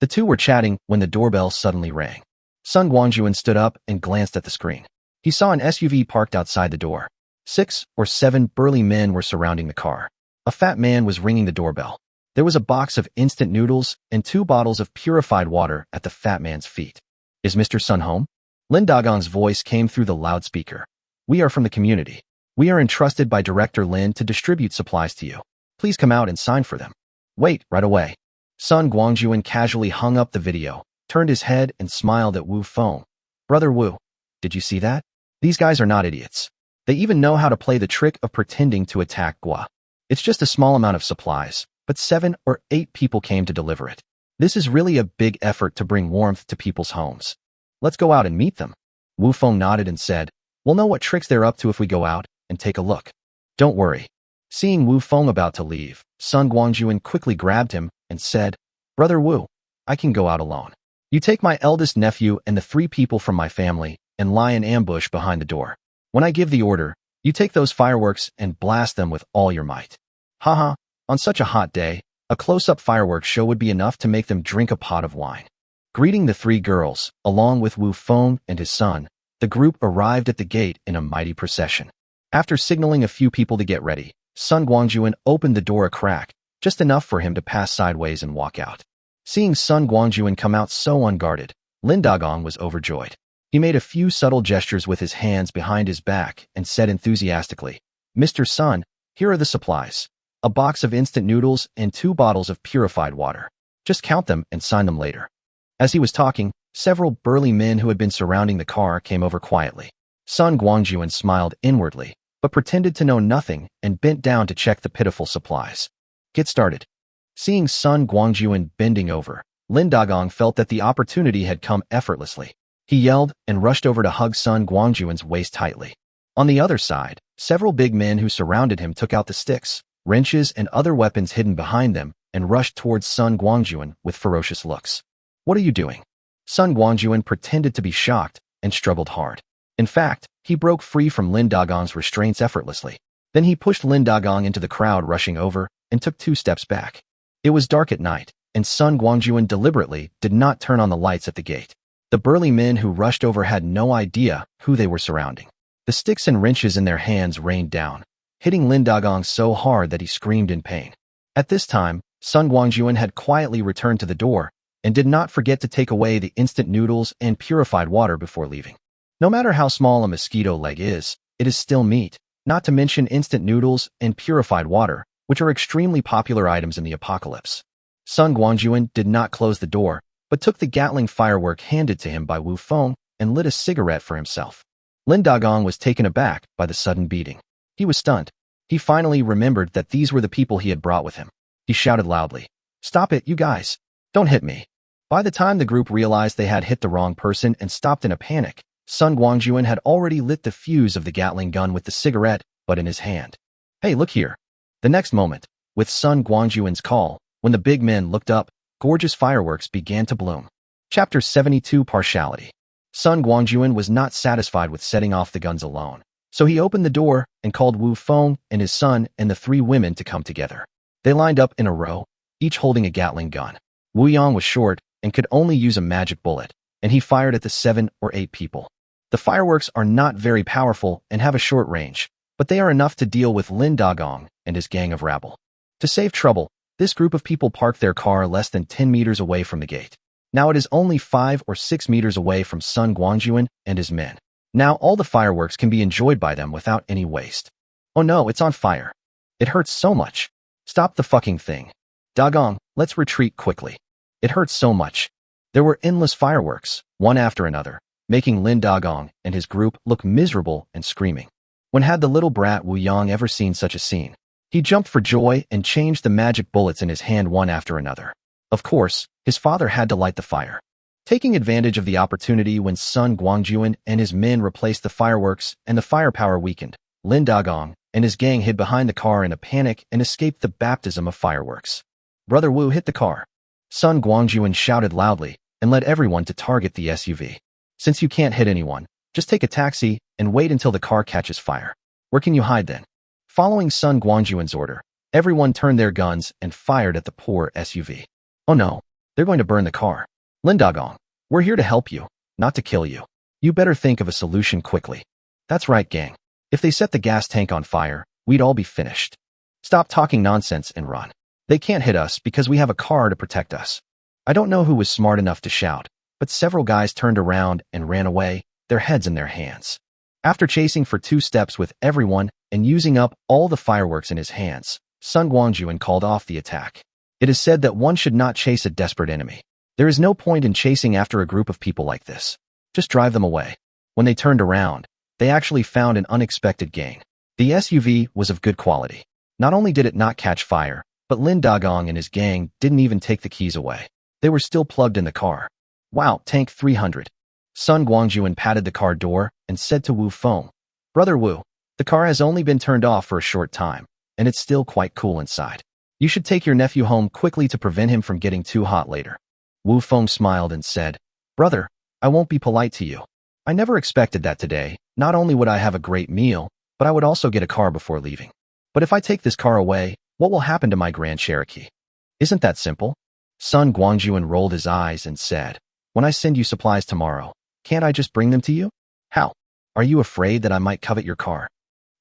The two were chatting when the doorbell suddenly rang. Sun Guangjun stood up and glanced at the screen. He saw an SUV parked outside the door. 6 or 7 burly men were surrounding the car. A fat man was ringing the doorbell. There was a box of instant noodles and 2 bottles of purified water at the fat man's feet. "Is Mr. Sun home?" Lin Dagong's voice came through the loudspeaker. "We are from the community. We are entrusted by Director Lin to distribute supplies to you. Please come out and sign for them." "Wait, right away." Sun Guangjun casually hung up the video, turned his head and smiled at Wu Feng. "Brother Wu, did you see that? These guys are not idiots. They even know how to play the trick of pretending to attack Gua. It's just a small amount of supplies, but 7 or 8 people came to deliver it. This is really a big effort to bring warmth to people's homes. Let's go out and meet them." Wu Feng nodded and said, "We'll know what tricks they're up to if we go out and take a look. Don't worry." Seeing Wu Feng about to leave, Sun Guangjun quickly grabbed him and said, "Brother Wu, I can go out alone. You take my eldest nephew and the 3 people from my family and lie in ambush behind the door. When I give the order, you take those fireworks and blast them with all your might." Haha, on such a hot day, a close-up fireworks show would be enough to make them drink a pot of wine. Greeting the 3 girls, along with Wu Feng and his son, the group arrived at the gate in a mighty procession. After signaling a few people to get ready, Sun Guangjun opened the door a crack, just enough for him to pass sideways and walk out. Seeing Sun Guangjun come out so unguarded, Lin Dagong was overjoyed. He made a few subtle gestures with his hands behind his back and said enthusiastically, "Mr. Sun, here are the supplies. A box of instant noodles and 2 bottles of purified water. Just count them and sign them later." As he was talking, several burly men who had been surrounding the car came over quietly. Sun Guangjun smiled inwardly, but pretended to know nothing and bent down to check the pitiful supplies. "Get started." Seeing Sun Guangjun bending over, Lin Dagong felt that the opportunity had come effortlessly. He yelled and rushed over to hug Sun Guangjun's waist tightly. On the other side, several big men who surrounded him took out the sticks, wrenches, and other weapons hidden behind them and rushed towards Sun Guangjun with ferocious looks. "What are you doing?" Sun Guangjun pretended to be shocked and struggled hard. In fact, he broke free from Lin Dagong's restraints effortlessly. Then he pushed Lin Dagong into the crowd rushing over and took 2 steps back. It was dark at night, and Sun Guangjun deliberately did not turn on the lights at the gate. The burly men who rushed over had no idea who they were surrounding. The sticks and wrenches in their hands rained down, hitting Lin Dagong so hard that he screamed in pain. At this time, Sun Guangjun had quietly returned to the door and did not forget to take away the instant noodles and purified water before leaving. No matter how small a mosquito leg is, it is still meat, not to mention instant noodles and purified water, which are extremely popular items in the apocalypse. Sun Guangjun did not close the door, but took the Gatling firework handed to him by Wu Feng and lit a cigarette for himself. Lin Dagong was taken aback by the sudden beating. He was stunned. He finally remembered that these were the people he had brought with him. He shouted loudly, "Stop it, you guys! Don't hit me!" By the time the group realized they had hit the wrong person and stopped in a panic, Sun Guangjun had already lit the fuse of the Gatling gun with the cigarette, but in his hand. "Hey, look here!" The next moment, with Sun Guangjun's call, when the big men looked up, gorgeous fireworks began to bloom. Chapter 72 Partiality. Sun Guangjun was not satisfied with setting off the guns alone, so he opened the door and called Wu Feng and his son and the three women to come together. They lined up in a row, each holding a Gatling gun. Wu Yang was short and could only use a magic bullet, and he fired at the 7 or 8 people. The fireworks are not very powerful and have a short range, but they are enough to deal with Lin Dagong and his gang of rabble. To save trouble, this group of people parked their car less than 10 meters away from the gate. Now it is only 5 or 6 meters away from Sun Guangjun and his men. Now all the fireworks can be enjoyed by them without any waste. Oh no, it's on fire. It hurts so much. Stop the fucking thing. Dagong, let's retreat quickly. It hurts so much. There were endless fireworks, one after another, making Lin Dagong and his group look miserable and screaming. When had the little brat Wu Yang ever seen such a scene? He jumped for joy and changed the magic bullets in his hand one after another. Of course, his father had to light the fire. Taking advantage of the opportunity when Sun Guangjun and his men replaced the fireworks and the firepower weakened, Lin Dagong and his gang hid behind the car in a panic and escaped the baptism of fireworks. Brother Wu hit the car. Sun Guangjun shouted loudly and led everyone to target the SUV. Since you can't hit anyone, just take a taxi and wait until the car catches fire. Where can you hide then? Following Sun Guangjun's order, everyone turned their guns and fired at the poor SUV. Oh no, they're going to burn the car. Lin Dagong, we're here to help you, not to kill you. You better think of a solution quickly. That's right, gang. If they set the gas tank on fire, we'd all be finished. Stop talking nonsense and run. They can't hit us because we have a car to protect us. I don't know who was smart enough to shout, but several guys turned around and ran away, their heads in their hands. After chasing for 2 steps with everyone and using up all the fireworks in his hands, Sun Guangjun called off the attack. It is said that one should not chase a desperate enemy. There is no point in chasing after a group of people like this. Just drive them away. When they turned around, they actually found an unexpected gang. The SUV was of good quality. Not only did it not catch fire, but Lin Dagong and his gang didn't even take the keys away. They were still plugged in the car. Wow, Tank 300. Sun Guangjun patted the car door and said to Wu Feng, "Brother Wu, the car has only been turned off for a short time, and it's still quite cool inside. You should take your nephew home quickly to prevent him from getting too hot later." Wu Feng smiled and said, "Brother, I won't be polite to you. I never expected that today. Not only would I have a great meal, but I would also get a car before leaving. But if I take this car away, what will happen to my Grand Cherokee? Isn't that simple?" Sun Guangjun rolled his eyes and said, "When I send you supplies tomorrow, can't I just bring them to you? How? Are you afraid that I might covet your car?"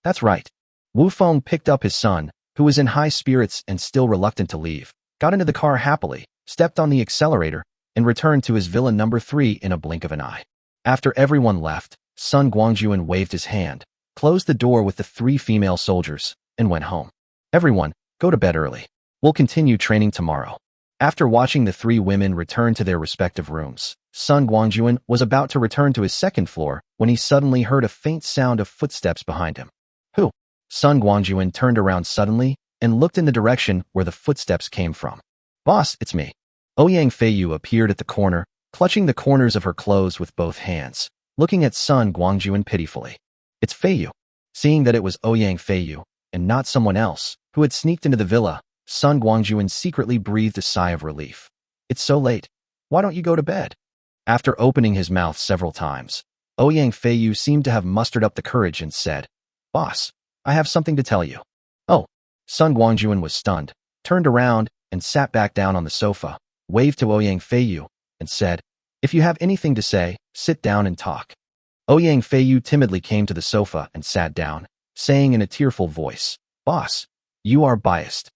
"That's right." Wu Feng picked up his son, who was in high spirits and still reluctant to leave, got into the car happily, stepped on the accelerator, and returned to his villa number 3 in a blink of an eye. After everyone left, Sun Guangjun waved his hand, closed the door with the 3 female soldiers, and went home. "Everyone, go to bed early. We'll continue training tomorrow." After watching the 3 women return to their respective rooms, Sun Guangjun was about to return to his second floor when he suddenly heard a faint sound of footsteps behind him. Who? Sun Guangjun turned around suddenly and looked in the direction where the footsteps came from. "Boss, it's me." Ouyang Feiyu appeared at the corner, clutching the corners of her clothes with both hands, looking at Sun Guangjun pitifully. "It's Feiyu." Seeing that it was Ouyang Feiyu, and not someone else, who had sneaked into the villa, Sun Guangjun secretly breathed a sigh of relief. "It's so late. Why don't you go to bed?" After opening his mouth several times, Ouyang Feiyu seemed to have mustered up the courage and said, "Boss, I have something to tell you." "Oh." Sun Guangjun was stunned, turned around, and sat back down on the sofa, waved to Ouyang Feiyu, and said, "If you have anything to say, sit down and talk." Ouyang Feiyu timidly came to the sofa and sat down, saying in a tearful voice, "Boss, you are biased."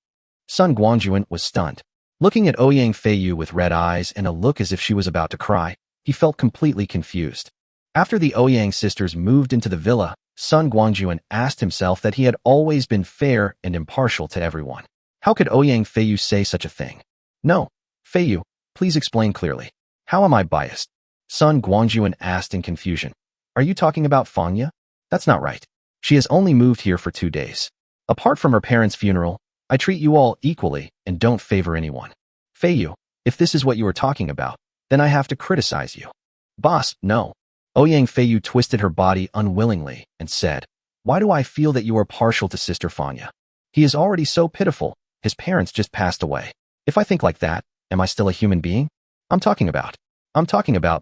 Sun Guangjun was stunned. Looking at Ouyang Feiyu with red eyes and a look as if she was about to cry, he felt completely confused. After the Ouyang sisters moved into the villa, Sun Guangjun asked himself that he had always been fair and impartial to everyone. How could Ouyang Feiyu say such a thing? No, Feiyu, please explain clearly. How am I biased? Sun Guangjun asked in confusion. Are you talking about Fanya? That's not right. She has only moved here for 2 days. Apart from her parents' funeral, I treat you all equally and don't favor anyone. Feiyu, if this is what you are talking about, then I have to criticize you. Boss, no. Ouyang Feiyu twisted her body unwillingly and said, why do I feel that you are partial to Sister Fanya? He is already so pitiful. His parents just passed away. If I think like that, am I still a human being? I'm talking about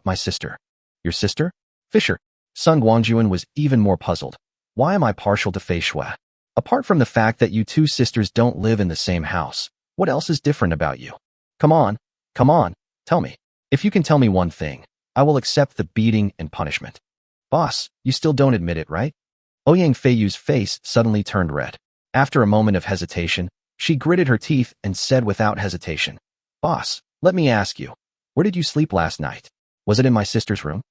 my sister. Your sister? Fisher. Sun Guangjun was even more puzzled. Why am I partial to Fei Shui? Apart from the fact that you two sisters don't live in the same house, what else is different about you? Come on, tell me. If you can tell me one thing, I will accept the beating and punishment. Boss, you still don't admit it, right? Ouyang Feiyu's face suddenly turned red. After a moment of hesitation, she gritted her teeth and said without hesitation, Boss, let me ask you, where did you sleep last night? Was it in my sister's room?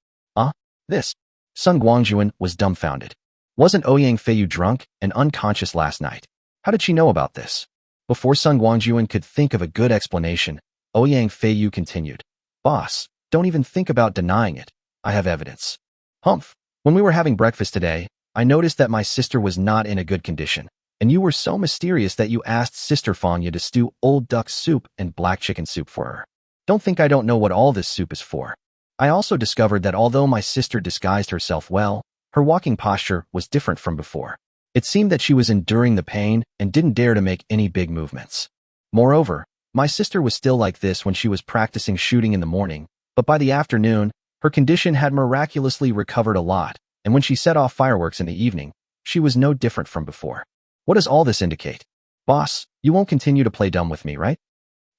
This. Sun Guangjun was dumbfounded. Wasn't Ouyang Feiyu drunk and unconscious last night? How did she know about this? Before Sun Guangjun could think of a good explanation, Ouyang Feiyu continued. Boss, don't even think about denying it. I have evidence. Humph. When we were having breakfast today, I noticed that my sister was not in a good condition, and you were so mysterious that you asked Sister Fanya to stew old duck soup and black chicken soup for her. Don't think I don't know what all this soup is for. I also discovered that although my sister disguised herself well, her walking posture was different from before. It seemed that she was enduring the pain and didn't dare to make any big movements. Moreover, my sister was still like this when she was practicing shooting in the morning, but by the afternoon, her condition had miraculously recovered a lot, and when she set off fireworks in the evening, she was no different from before. What does all this indicate? Boss, you won't continue to play dumb with me, right?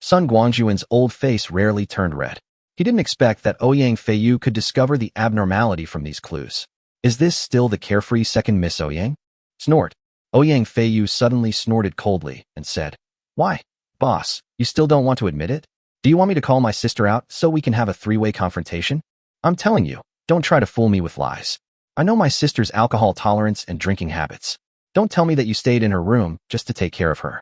Sun Guangjun's old face rarely turned red. He didn't expect that Ouyang Feiyu could discover the abnormality from these clues. Is this still the carefree second Miss Ouyang? Snort. Ouyang Feiyu suddenly snorted coldly and said, Why, boss, you still don't want to admit it? Do you want me to call my sister out so we can have a three-way confrontation? I'm telling you, don't try to fool me with lies. I know my sister's alcohol tolerance and drinking habits. Don't tell me that you stayed in her room just to take care of her.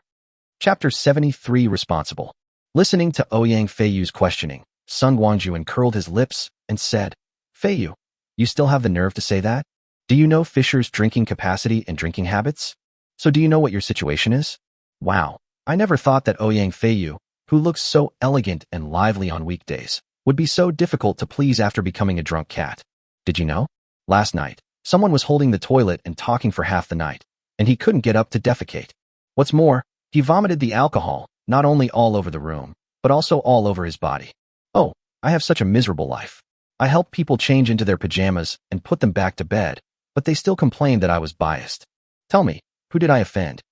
Chapter 73 Responsible. Listening to Ouyang Feiyu's questioning, Sun Guangjun curled his lips and said, Feiyu, you still have the nerve to say that? Do you know Fisher's drinking capacity and drinking habits? So do you know what your situation is? Wow, I never thought that Ouyang Feiyu, who looks so elegant and lively on weekdays, would be so difficult to please after becoming a drunk cat. Did you know? Last night, someone was holding the toilet and talking for half the night, and he couldn't get up to defecate. What's more, he vomited the alcohol, not only all over the room, but also all over his body. Oh, I have such a miserable life. I help people change into their pajamas and put them back to bed, but they still complain that I was biased. Tell me, who did I offend?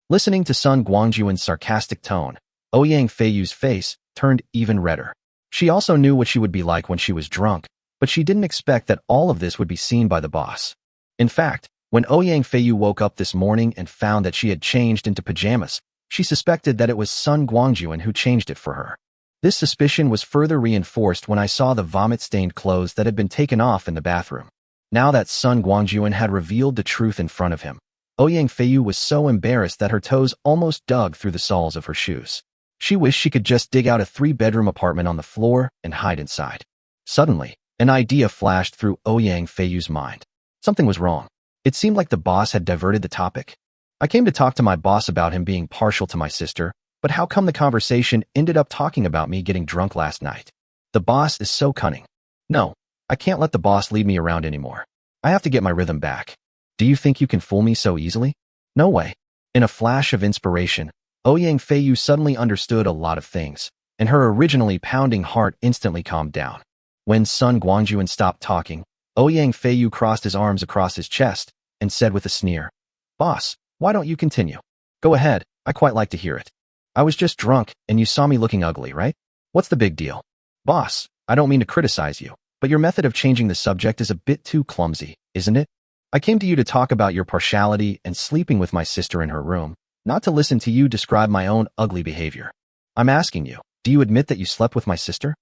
Listening to Sun Guangjun's sarcastic tone, Ouyang Feiyu's face turned even redder. She also knew what she would be like when she was drunk, but she didn't expect that all of this would be seen by the boss. In fact, when Ouyang Feiyu woke up this morning and found that she had changed into pajamas, she suspected that it was Sun Guangjun who changed it for her. This suspicion was further reinforced when I saw the vomit-stained clothes that had been taken off in the bathroom. Now that Sun Guangjun had revealed the truth in front of him, Ouyang Feiyu was so embarrassed that her toes almost dug through the soles of her shoes. She wished she could just dig out a 3-bedroom apartment on the floor and hide inside. Suddenly, an idea flashed through Ouyang Feiyu's mind. Something was wrong. It seemed like the boss had diverted the topic. I came to talk to my boss about him being partial to my sister, but how come the conversation ended up talking about me getting drunk last night? The boss is so cunning. No, I can't let the boss lead me around anymore. I have to get my rhythm back. Do you think you can fool me so easily? No way. In a flash of inspiration, Ouyang Feiyu suddenly understood a lot of things, and her originally pounding heart instantly calmed down. When Sun Guangjun stopped talking, Ouyang Feiyu crossed his arms across his chest and said with a sneer, Boss, why don't you continue? Go ahead, I quite like to hear it. I was just drunk and you saw me looking ugly, right? What's the big deal? Boss, I don't mean to criticize you, but your method of changing the subject is a bit too clumsy, isn't it? I came to you to talk about your partiality and sleeping with my sister in her room, not to listen to you describe my own ugly behavior. I'm asking you, do you admit that you slept with my sister?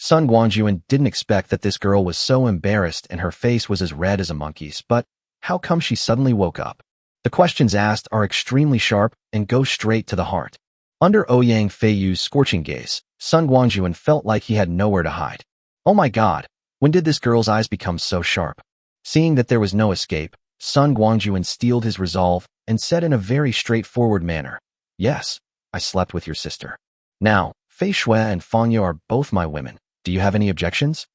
Sun Guangjun didn't expect that this girl was so embarrassed and her face was as red as a monkey's, but how come she suddenly woke up? The questions asked are extremely sharp and go straight to the heart. Under Ouyang Feiyu's scorching gaze, Sun Guangjun felt like he had nowhere to hide. Oh my god, when did this girl's eyes become so sharp? Seeing that there was no escape, Sun Guangjun steeled his resolve and said in a very straightforward manner, "Yes, I slept with your sister. Now, Fei Shui and Fangya are both my women. Do you have any objections?"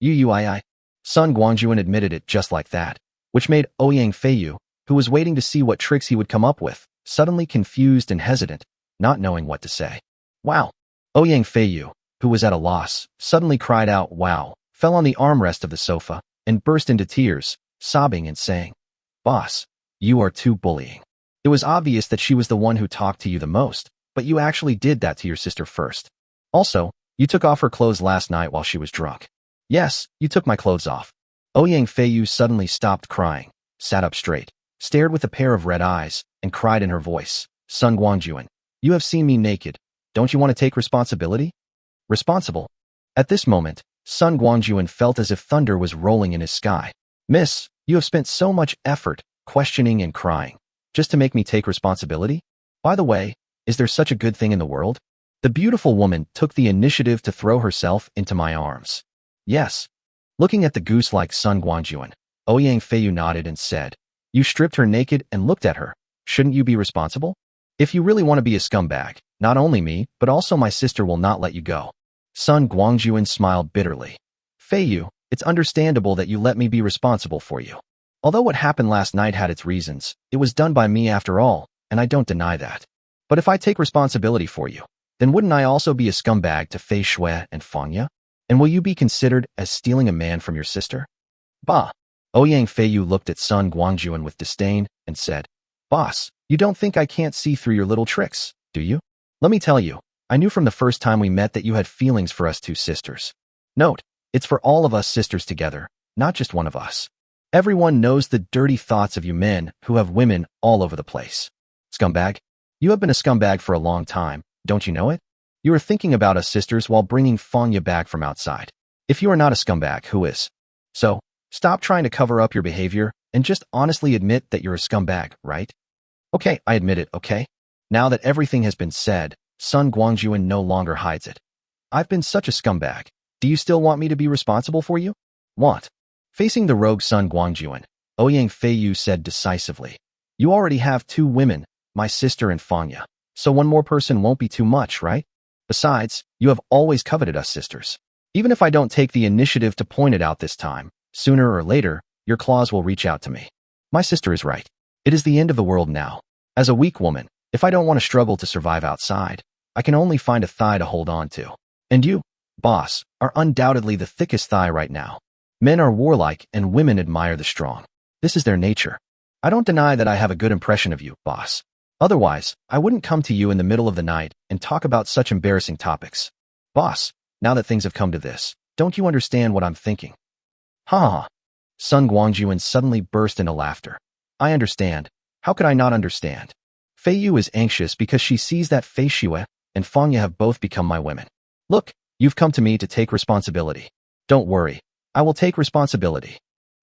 Ui. Sun Guangjun admitted it just like that, which made Ouyang Feiyu, who was waiting to see what tricks he would come up with, suddenly confused and hesitant, not knowing what to say. Wow. Ouyang Feiyu, who was at a loss, suddenly cried out wow, fell on the armrest of the sofa, and burst into tears, sobbing and saying, "Boss, you are too bullying. It was obvious that she was the one who talked to you the most, but you actually did that to your sister first. Also, you took off her clothes last night while she was drunk." "Yes, you took my clothes off." Ouyang Feiyu suddenly stopped crying, sat up straight, stared with a pair of red eyes, and cried in her voice, "Sun Guangjun, you have seen me naked. Don't you want to take responsibility?" Responsible? At this moment, Sun Guangjun felt as if thunder was rolling in his sky. "Miss, you have spent so much effort, questioning and crying, just to make me take responsibility? By the way, is there such a good thing in the world?" The beautiful woman took the initiative to throw herself into my arms. "Yes." Looking at the goose-like Sun Guangjun, Ouyang Feiyu nodded and said, "You stripped her naked and looked at her. Shouldn't you be responsible? If you really want to be a scumbag, not only me, but also my sister will not let you go." Sun Guangjun smiled bitterly. "Feiyu, it's understandable that you let me be responsible for you. Although what happened last night had its reasons, it was done by me after all, and I don't deny that. But if I take responsibility for you, then wouldn't I also be a scumbag to Fei Shui and Fangya? And will you be considered as stealing a man from your sister?" "Bah." Ouyang Feiyu looked at Sun Guangjun with disdain and said, "Boss, you don't think I can't see through your little tricks, do you? Let me tell you, I knew from the first time we met that you had feelings for us two sisters. Note, it's for all of us sisters together, not just one of us. Everyone knows the dirty thoughts of you men who have women all over the place. Scumbag, you have been a scumbag for a long time, don't you know it? You are thinking about us sisters while bringing Fangya back from outside. If you are not a scumbag, who is? So, stop trying to cover up your behavior and just honestly admit that you're a scumbag, right?" "Okay, I admit it, okay?" Now that everything has been said, Sun Guangjun no longer hides it. "I've been such a scumbag. Do you still want me to be responsible for you?" "Want?" Facing the rogue Sun Guangjun, Ouyang Feiyu said decisively, "You already have two women, my sister and Fangya, so one more person won't be too much, right? Besides, you have always coveted us sisters. Even if I don't take the initiative to point it out this time, sooner or later, your claws will reach out to me. My sister is right. It is the end of the world now. As a weak woman, if I don't want to struggle to survive outside, I can only find a thigh to hold on to. And you, boss, are undoubtedly the thickest thigh right now. Men are warlike and women admire the strong. This is their nature. I don't deny that I have a good impression of you, boss. Otherwise, I wouldn't come to you in the middle of the night and talk about such embarrassing topics. Boss, now that things have come to this, don't you understand what I'm thinking?" "Ha ha ha." Sun Guangjun suddenly burst into laughter. "I understand. How could I not understand? Feiyu is anxious because she sees that Fei Shui and Fangya have both become my women. Look, you've come to me to take responsibility. Don't worry, I will take responsibility."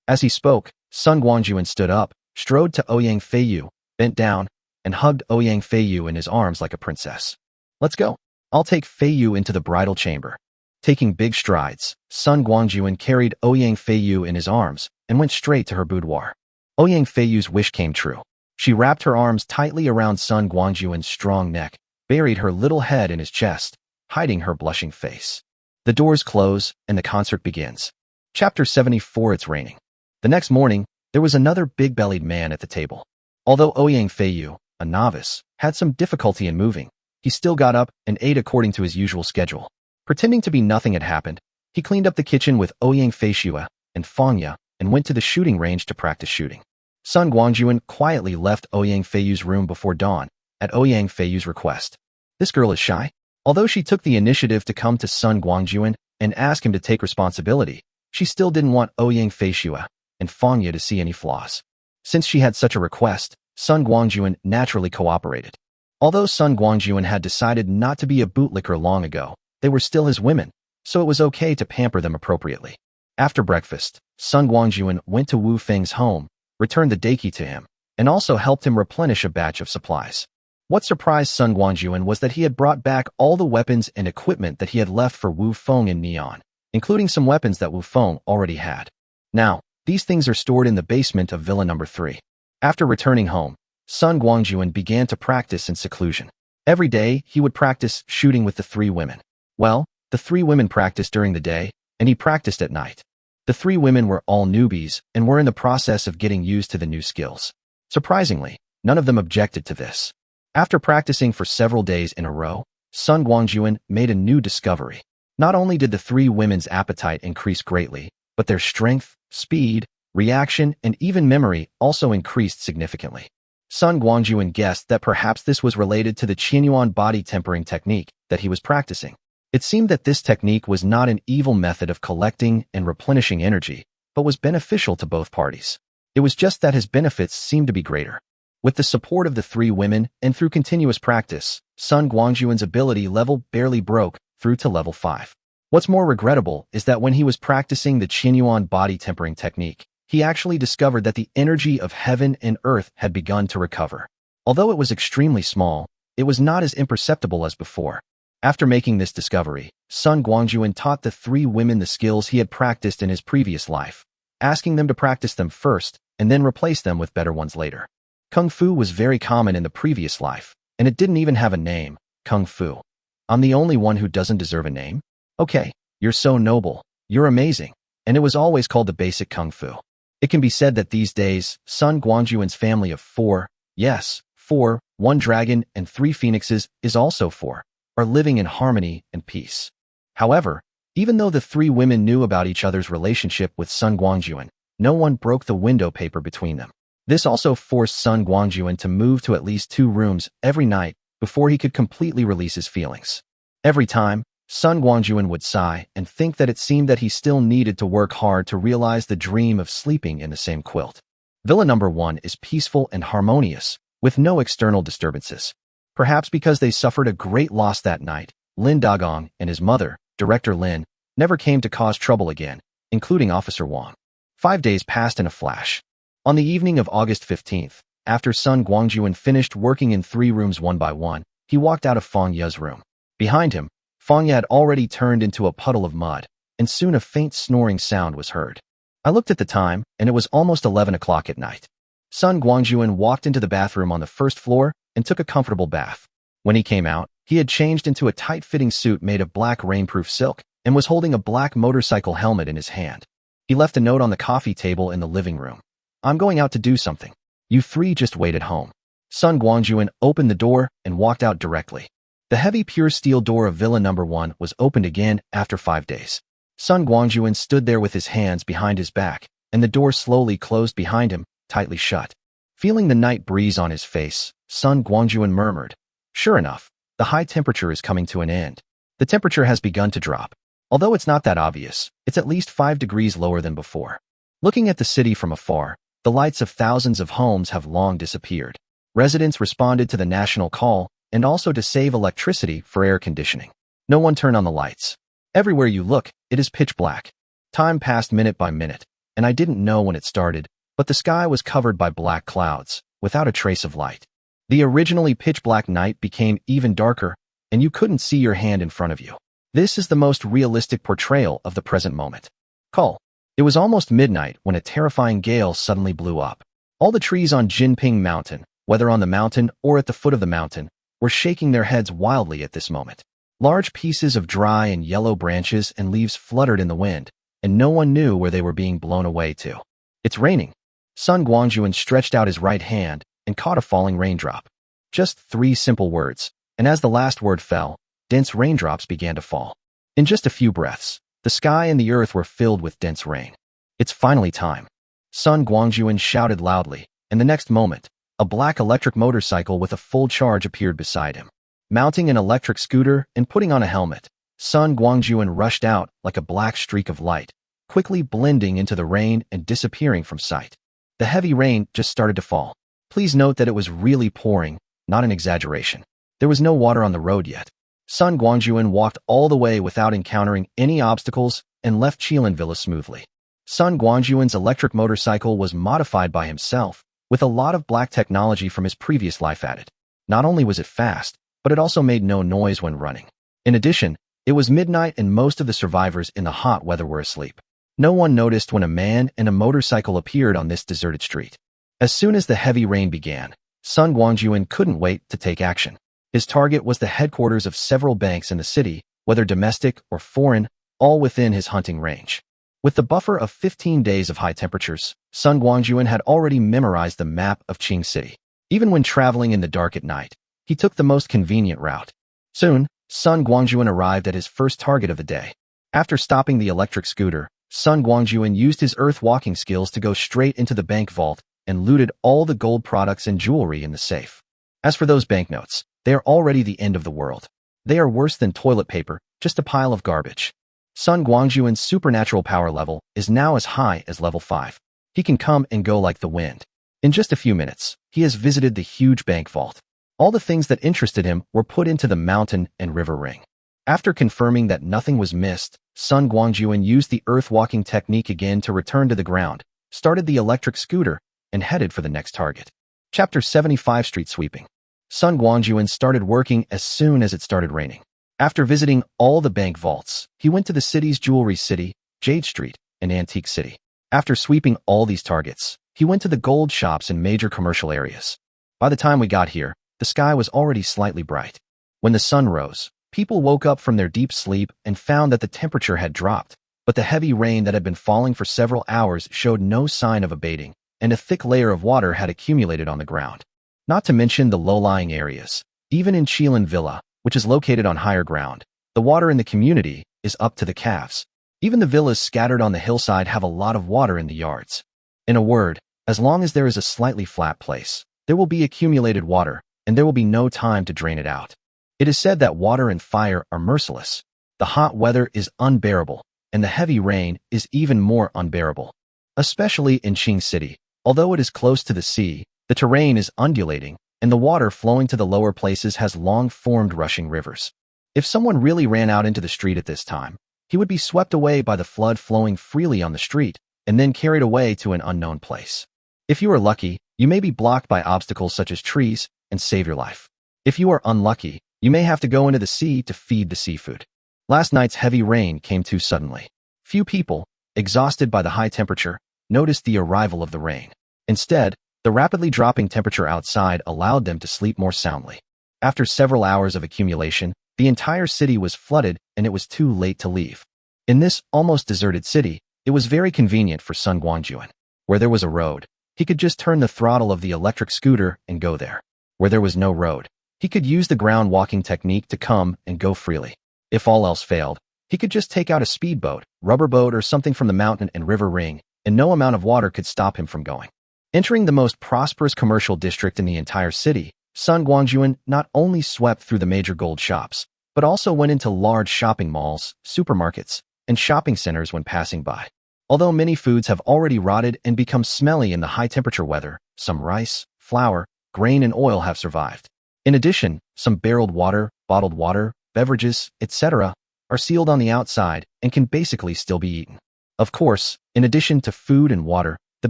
As he spoke, Sun Guangjun stood up, strode to Ouyang Feiyu, bent down, and hugged Ouyang Feiyu in his arms like a princess. "Let's go. I'll take Feiyu into the bridal chamber." Taking big strides, Sun Guangjun carried Ouyang Feiyu in his arms and went straight to her boudoir. Ouyang Feiyu's wish came true. She wrapped her arms tightly around Sun Guangjun's strong neck, buried her little head in his chest, hiding her blushing face. The doors close and the concert begins. Chapter 74. It's raining. The next morning, there was another big-bellied man at the table. Although Ouyang Feiyu, a novice, had some difficulty in moving, he still got up and ate according to his usual schedule. Pretending to be nothing had happened, he cleaned up the kitchen with Ouyang Feiyu and Fangya and went to the shooting range to practice shooting. Sun Guangjun quietly left Ouyang Feiyu's room before dawn, at Ouyang Feiyu's request. This girl is shy. Although she took the initiative to come to Sun Guangjun and ask him to take responsibility, she still didn't want Ouyang Feiyu and Fangya to see any flaws. Since she had such a request, Sun Guangjun naturally cooperated. Although Sun Guangjun had decided not to be a bootlicker long ago, they were still his women, so it was okay to pamper them appropriately. After breakfast, Sun Guangjun went to Wu Feng's home, returned the daiki to him, and also helped him replenish a batch of supplies. What surprised Sun Guangjun was that he had brought back all the weapons and equipment that he had left for Wu Feng in Neon, including some weapons that Wu Feng already had. Now, these things are stored in the basement of Villa Number 3. After returning home, Sun Guangjun began to practice in seclusion. Every day, he would practice shooting with the 3 women. Well, the 3 women practiced during the day, and he practiced at night. The 3 women were all newbies and were in the process of getting used to the new skills. Surprisingly, none of them objected to this. After practicing for several days in a row, Sun Guangjun made a new discovery. Not only did the 3 women's appetite increase greatly, but their strength, speed, reaction, and even memory also increased significantly. Sun Guangjun guessed that perhaps this was related to the Qianyuan body tempering technique that he was practicing. It seemed that this technique was not an evil method of collecting and replenishing energy, but was beneficial to both parties. It was just that his benefits seemed to be greater. With the support of the 3 women and through continuous practice, Sun Guangjun's ability level barely broke through to level 5. What's more regrettable is that when he was practicing the Qianyuan body tempering technique, he actually discovered that the energy of heaven and earth had begun to recover. Although it was extremely small, it was not as imperceptible as before. After making this discovery, Sun Guangjun taught the 3 women the skills he had practiced in his previous life, asking them to practice them first and then replace them with better ones later. Kung Fu was very common in the previous life, and it didn't even have a name, Kung Fu. I'm the only one who doesn't deserve a name? Okay, you're so noble, you're amazing, and it was always called the basic Kung Fu. It can be said that these days, Sun Guangjun's family of 4, yes, 4, 1 dragon and 3 phoenixes is also 4, are living in harmony and peace. However, even though the 3 women knew about each other's relationship with Sun Guangjun, no one broke the window paper between them. This also forced Sun Guangjun to move to at least 2 rooms every night before he could completely release his feelings. Every time, Sun Guangjun would sigh and think that it seemed that he still needed to work hard to realize the dream of sleeping in the same quilt. Villa Number 1 is peaceful and harmonious, with no external disturbances. Perhaps because they suffered a great loss that night, Lin Dagong and his mother, Director Lin, never came to cause trouble again, including Officer Wang. 5 days passed in a flash. On the evening of August 15th, after Sun Guangjun finished working in 3 rooms one by one, he walked out of Feng Ye's room. Behind him, Feng Ye had already turned into a puddle of mud, and soon a faint snoring sound was heard. I looked at the time, and it was almost 11 o'clock at night. Sun Guangjun walked into the bathroom on the first floor and took a comfortable bath. When he came out, he had changed into a tight-fitting suit made of black rainproof silk and was holding a black motorcycle helmet in his hand. He left a note on the coffee table in the living room. I'm going out to do something. You 3 just wait at home. Sun Guangjun opened the door and walked out directly. The heavy pure steel door of Villa Number 1 was opened again after 5 days. Sun Guangjun stood there with his hands behind his back, and the door slowly closed behind him, tightly shut. Feeling the night breeze on his face, Sun Guangjun murmured, "Sure enough, the high temperature is coming to an end. The temperature has begun to drop. Although it's not that obvious, it's at least 5 degrees lower than before." Looking at the city from afar, the lights of thousands of homes have long disappeared. Residents responded to the national call and also to save electricity for air conditioning. No one turned on the lights. Everywhere you look, it is pitch black. Time passed minute by minute, and I didn't know when it started, but the sky was covered by black clouds, without a trace of light. The originally pitch black night became even darker, and you couldn't see your hand in front of you. This is the most realistic portrayal of the present moment. Call. It was almost midnight when a terrifying gale suddenly blew up. All the trees on Jinping Mountain, whether on the mountain or at the foot of the mountain, were shaking their heads wildly at this moment. Large pieces of dry and yellow branches and leaves fluttered in the wind, and no one knew where they were being blown away to. It's raining. Sun Guangjun stretched out his right hand and caught a falling raindrop. Just 3 simple words, and as the last word fell, dense raindrops began to fall. In just a few breaths, the sky and the earth were filled with dense rain. It's finally time. Sun Guangjun shouted loudly, and the next moment, a black electric motorcycle with a full charge appeared beside him. Mounting an electric scooter and putting on a helmet, Sun Guangjun rushed out like a black streak of light, quickly blending into the rain and disappearing from sight. The heavy rain just started to fall. Please note that it was really pouring, not an exaggeration. There was no water on the road yet. Sun Guangjun walked all the way without encountering any obstacles and left Qilin Villa smoothly. Sun Guangjun's electric motorcycle was modified by himself, with a lot of black technology from his previous life added. Not only was it fast, but it also made no noise when running. In addition, it was midnight and most of the survivors in the hot weather were asleep. No one noticed when a man and a motorcycle appeared on this deserted street. As soon as the heavy rain began, Sun Guangjun couldn't wait to take action. His target was the headquarters of several banks in the city, whether domestic or foreign, all within his hunting range. With the buffer of 15 days of high temperatures, Sun Guangjun had already memorized the map of Qing City. Even when traveling in the dark at night, he took the most convenient route. Soon, Sun Guangjun arrived at his first target of the day. After stopping the electric scooter, Sun Guangjun used his earth walking skills to go straight into the bank vault and looted all the gold products and jewelry in the safe. As for those banknotes, they are already the end of the world. They are worse than toilet paper, just a pile of garbage. Sun Guangjun's supernatural power level is now as high as level 5. He can come and go like the wind. In just a few minutes, he has visited the huge bank vault. All the things that interested him were put into the mountain and river ring. After confirming that nothing was missed, Sun Guangjun used the earth walking technique again to return to the ground, started the electric scooter, and headed for the next target. Chapter 75 Street Sweeping. Sun Guangjun started working as soon as it started raining. After visiting all the bank vaults, he went to the city's Jewelry City, Jade Street, and Antique City. After sweeping all these targets, he went to the gold shops and major commercial areas. By the time we got here, the sky was already slightly bright. When the sun rose, people woke up from their deep sleep and found that the temperature had dropped, but the heavy rain that had been falling for several hours showed no sign of abating, and a thick layer of water had accumulated on the ground. Not to mention the low-lying areas. Even in Qilin Villa, which is located on higher ground, the water in the community is up to the calves. Even the villas scattered on the hillside have a lot of water in the yards. In a word, as long as there is a slightly flat place, there will be accumulated water, and there will be no time to drain it out. It is said that water and fire are merciless. The hot weather is unbearable, and the heavy rain is even more unbearable. Especially in Qing City, although it is close to the sea, the terrain is undulating, and the water flowing to the lower places has long-formed rushing rivers. If someone really ran out into the street at this time, he would be swept away by the flood flowing freely on the street, and then carried away to an unknown place. If you are lucky, you may be blocked by obstacles such as trees and save your life. If you are unlucky, you may have to go into the sea to feed the seafood. Last night's heavy rain came too suddenly. Few people, exhausted by the high temperature, noticed the arrival of the rain. Instead, the rapidly dropping temperature outside allowed them to sleep more soundly. After several hours of accumulation, the entire city was flooded and it was too late to leave. In this almost deserted city, it was very convenient for Sun Guangjun. Where there was a road, he could just turn the throttle of the electric scooter and go there. Where there was no road, he could use the ground walking technique to come and go freely. If all else failed, he could just take out a speedboat, rubber boat, or something from the mountain and river ring, and no amount of water could stop him from going. Entering the most prosperous commercial district in the entire city, Sun Guangjun not only swept through the major gold shops, but also went into large shopping malls, supermarkets, and shopping centers when passing by. Although many foods have already rotted and become smelly in the high-temperature weather, some rice, flour, grain, and oil have survived. In addition, some barreled water, bottled water, beverages, etc., are sealed on the outside and can basically still be eaten. Of course, in addition to food and water, the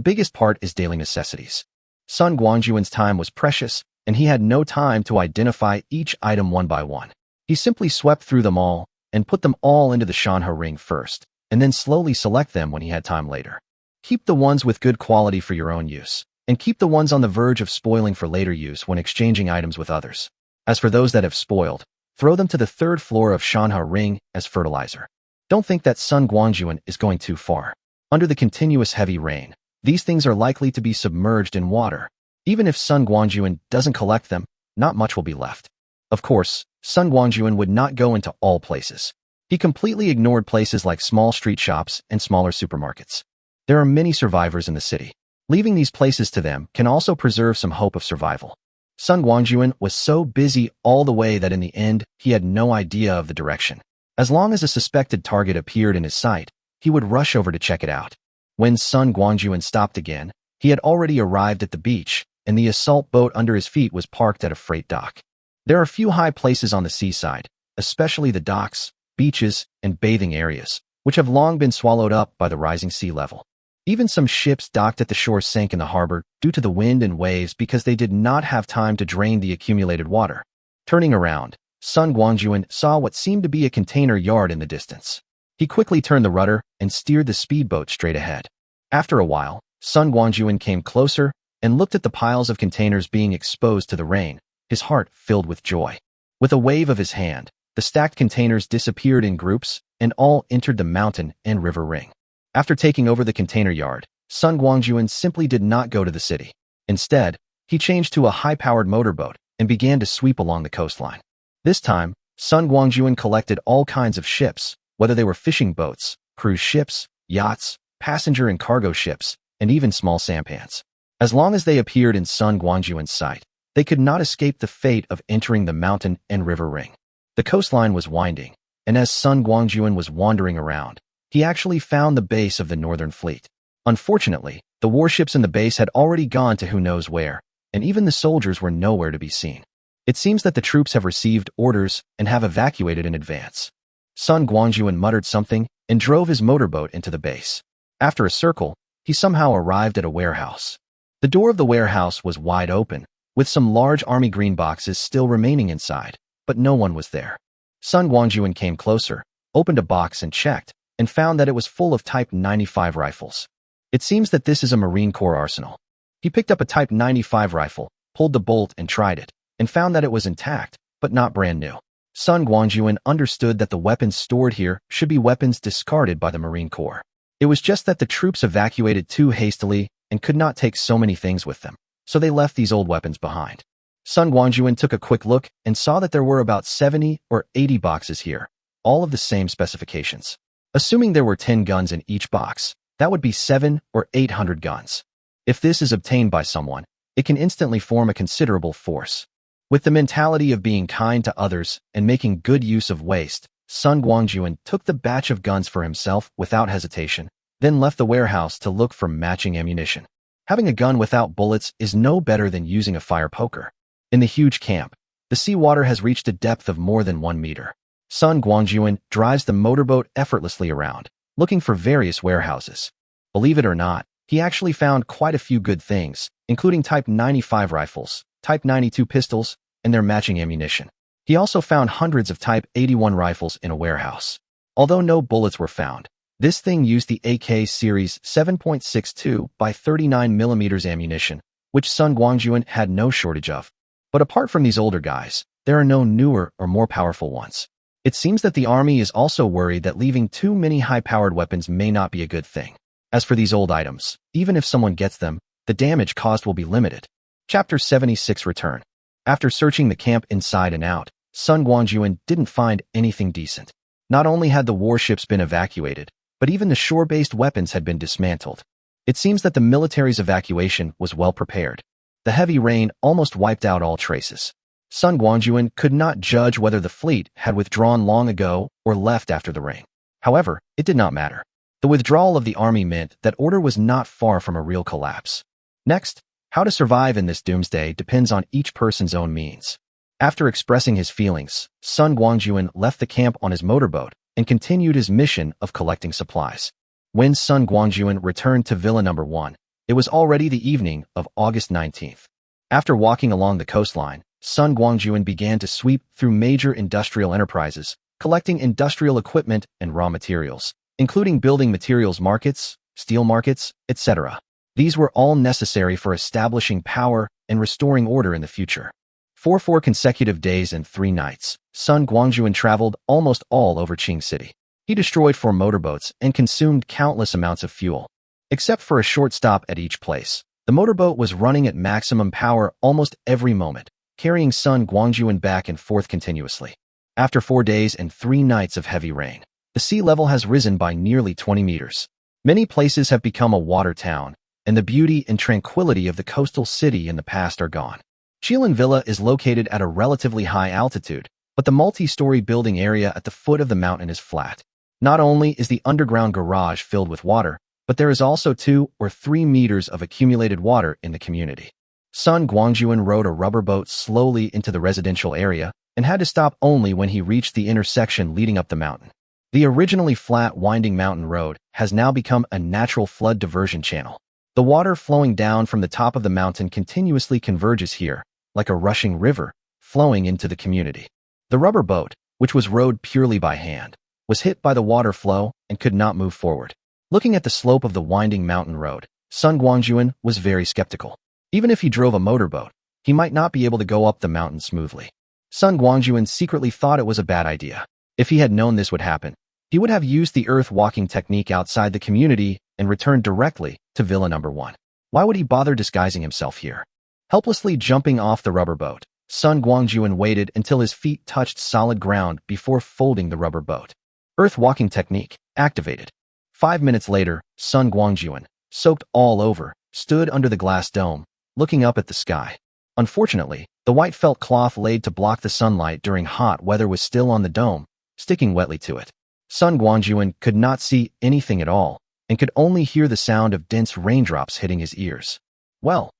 biggest part is daily necessities. Sun Guangjun's time was precious, and he had no time to identify each item one by one. He simply swept through them all and put them all into the manhwa ring first, and then slowly select them when he had time later. Keep the ones with good quality for your own use, and keep the ones on the verge of spoiling for later use when exchanging items with others. As for those that have spoiled, throw them to the third floor of manhwa ring as fertilizer. Don't think that Sun Guangjun is going too far. Under the continuous heavy rain, these things are likely to be submerged in water. Even if Sun Guangjun doesn't collect them, not much will be left. Of course, Sun Guangjun would not go into all places. He completely ignored places like small street shops and smaller supermarkets. There are many survivors in the city. Leaving these places to them can also preserve some hope of survival. Sun Guangjun was so busy all the way that in the end, he had no idea of the direction. As long as a suspected target appeared in his sight, he would rush over to check it out. When Sun Guangjun stopped again, he had already arrived at the beach, and the assault boat under his feet was parked at a freight dock. There are few high places on the seaside, especially the docks, beaches, and bathing areas, which have long been swallowed up by the rising sea level. Even some ships docked at the shore sank in the harbor due to the wind and waves because they did not have time to drain the accumulated water. Turning around, Sun Guangjun saw what seemed to be a container yard in the distance. He quickly turned the rudder and steered the speedboat straight ahead. After a while, Sun Guangjun came closer and looked at the piles of containers being exposed to the rain, his heart filled with joy. With a wave of his hand, the stacked containers disappeared in groups and all entered the mountain and river ring. After taking over the container yard, Sun Guangjun simply did not go to the city. Instead, he changed to a high-powered motorboat and began to sweep along the coastline. This time, Sun Guangjun collected all kinds of ships, whether they were fishing boats, cruise ships, yachts, passenger and cargo ships, and even small sampans. As long as they appeared in Sun Guangjun's sight, they could not escape the fate of entering the mountain and river ring. The coastline was winding, and as Sun Guangjun was wandering around, he actually found the base of the Northern Fleet. Unfortunately, the warships in the base had already gone to who knows where, and even the soldiers were nowhere to be seen. It seems that the troops have received orders and have evacuated in advance. Sun Guangjun muttered something and drove his motorboat into the base. After a circle, he somehow arrived at a warehouse. The door of the warehouse was wide open, with some large army green boxes still remaining inside, but no one was there. Sun Guangjun came closer, opened a box and checked, and found that it was full of Type 95 rifles. It seems that this is a Marine Corps arsenal. He picked up a Type 95 rifle, pulled the bolt and tried it, and found that it was intact, but not brand new. Sun Guangjun understood that the weapons stored here should be weapons discarded by the Marine Corps. It was just that the troops evacuated too hastily and could not take so many things with them, so they left these old weapons behind. Sun Guangjun took a quick look and saw that there were about 70 or 80 boxes here, all of the same specifications. Assuming there were 10 guns in each box, that would be 700 or 800 guns. If this is obtained by someone, it can instantly form a considerable force. With the mentality of being kind to others and making good use of waste, Sun Guangjun took the batch of guns for himself without hesitation, then left the warehouse to look for matching ammunition. Having a gun without bullets is no better than using a fire poker. In the huge camp, the seawater has reached a depth of more than 1 meter. Sun Guangjun drives the motorboat effortlessly around, looking for various warehouses. Believe it or not, he actually found quite a few good things, including Type 95 rifles, Type 92 pistols, and their matching ammunition. He also found hundreds of Type 81 rifles in a warehouse. Although no bullets were found, this thing used the AK Series 7.62 by 39mm ammunition, which Sun Guangjun had no shortage of. But apart from these older guys, there are no newer or more powerful ones. It seems that the army is also worried that leaving too many high-powered weapons may not be a good thing. As for these old items, even if someone gets them, the damage caused will be limited. Chapter 76 Return. After searching the camp inside and out, Sun Guangjun didn't find anything decent. Not only had the warships been evacuated, but even the shore-based weapons had been dismantled. It seems that the military's evacuation was well prepared. The heavy rain almost wiped out all traces. Sun Guangjun could not judge whether the fleet had withdrawn long ago or left after the rain. However, it did not matter. The withdrawal of the army meant that order was not far from a real collapse. Next, how to survive in this doomsday depends on each person's own means. After expressing his feelings, Sun Guangjun left the camp on his motorboat and continued his mission of collecting supplies. When Sun Guangjun returned to Villa Number 1, it was already the evening of August 19th. After walking along the coastline, Sun Guangjun began to sweep through major industrial enterprises, collecting industrial equipment and raw materials, including building materials markets, steel markets, etc. These were all necessary for establishing power and restoring order in the future. For 4 consecutive days and 3 nights, Sun Guangjun traveled almost all over Qing City. He destroyed 4 motorboats and consumed countless amounts of fuel. Except for a short stop at each place, the motorboat was running at maximum power almost every moment, carrying Sun Guangjun back and forth continuously. After 4 days and 3 nights of heavy rain, the sea level has risen by nearly 20 meters. Many places have become a water town, and the beauty and tranquility of the coastal city in the past are gone. Qilin Villa is located at a relatively high altitude, but the multi-story building area at the foot of the mountain is flat. Not only is the underground garage filled with water, but there is also 2 or 3 meters of accumulated water in the community. Sun Guangjun rowed a rubber boat slowly into the residential area, and had to stop only when he reached the intersection leading up the mountain. The originally flat, winding mountain road has now become a natural flood diversion channel. The water flowing down from the top of the mountain continuously converges here, like a rushing river, flowing into the community. The rubber boat, which was rowed purely by hand, was hit by the water flow and could not move forward. Looking at the slope of the winding mountain road, Sun Guangjun was very skeptical. Even if he drove a motorboat, he might not be able to go up the mountain smoothly. Sun Guangjun secretly thought it was a bad idea. If he had known this would happen, he would have used the earth walking technique outside the community and returned directly to Villa Number 1. Why would he bother disguising himself here? Helplessly jumping off the rubber boat, Sun Guangjun waited until his feet touched solid ground before folding the rubber boat. Earth walking technique activated. 5 minutes later, Sun Guangjun, soaked all over, stood under the glass dome, looking up at the sky. Unfortunately, the white felt cloth laid to block the sunlight during hot weather was still on the dome, sticking wetly to it. Sun Guangjun could not see anything at all, and could only hear the sound of dense raindrops hitting his ears. Well,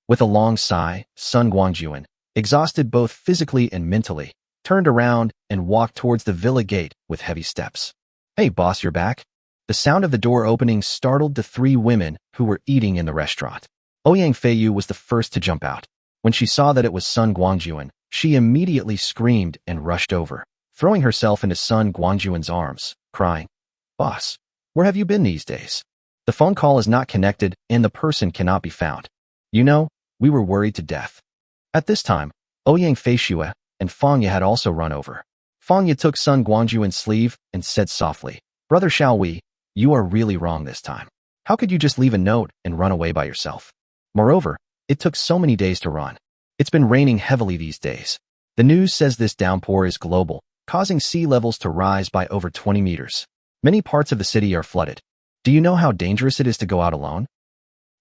with a long sigh, Sun Guangjun, exhausted both physically and mentally, turned around and walked towards the villa gate with heavy steps. "Hey boss, you're back?" The sound of the door opening startled the 3 women who were eating in the restaurant. Ouyang Feiyu was the first to jump out. When she saw that it was Sun Guangjun, she immediately screamed and rushed over, throwing herself into Sun Guangjun's arms, crying, "Boss, where have you been these days? The phone call is not connected and the person cannot be found. You know, we were worried to death." At this time, Ouyang Feiyu and Fangya had also run over. Fangya took Sun Guangjun's sleeve and said softly, "Brother Xiaowei, you are really wrong this time. How could you just leave a note and run away by yourself? Moreover, it took so many days to run. It's been raining heavily these days. The news says this downpour is global, causing sea levels to rise by over 20 meters. Many parts of the city are flooded. Do you know how dangerous it is to go out alone?"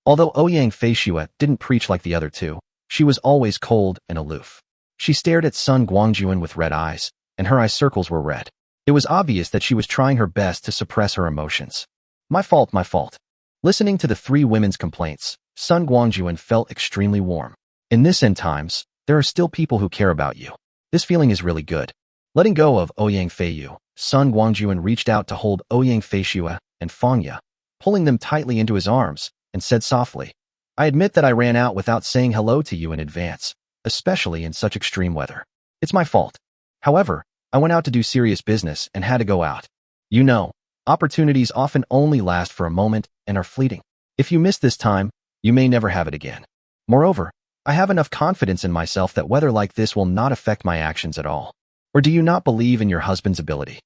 Although Ouyang Feiyu didn't preach like the other 2, she was always cold and aloof. She stared at Sun Guangjun with red eyes, and her eye circles were red. It was obvious that she was trying her best to suppress her emotions. My fault, my fault." Listening to the 3 women's complaints, Sun Guangjun felt extremely warm. In this end times, there are still people who care about you. This feeling is really good. Letting go of Ouyang Feiyu, Sun Guangjun reached out to hold Ouyang Feiyu and Fangya, pulling them tightly into his arms, and said softly, "I admit that I ran out without saying hello to you in advance, especially in such extreme weather. It's my fault. However, I went out to do serious business and had to go out. You know, opportunities often only last for a moment and are fleeting. If you miss this time, you may never have it again. Moreover, I have enough confidence in myself that weather like this will not affect my actions at all. Or do you not believe in your husband's ability?"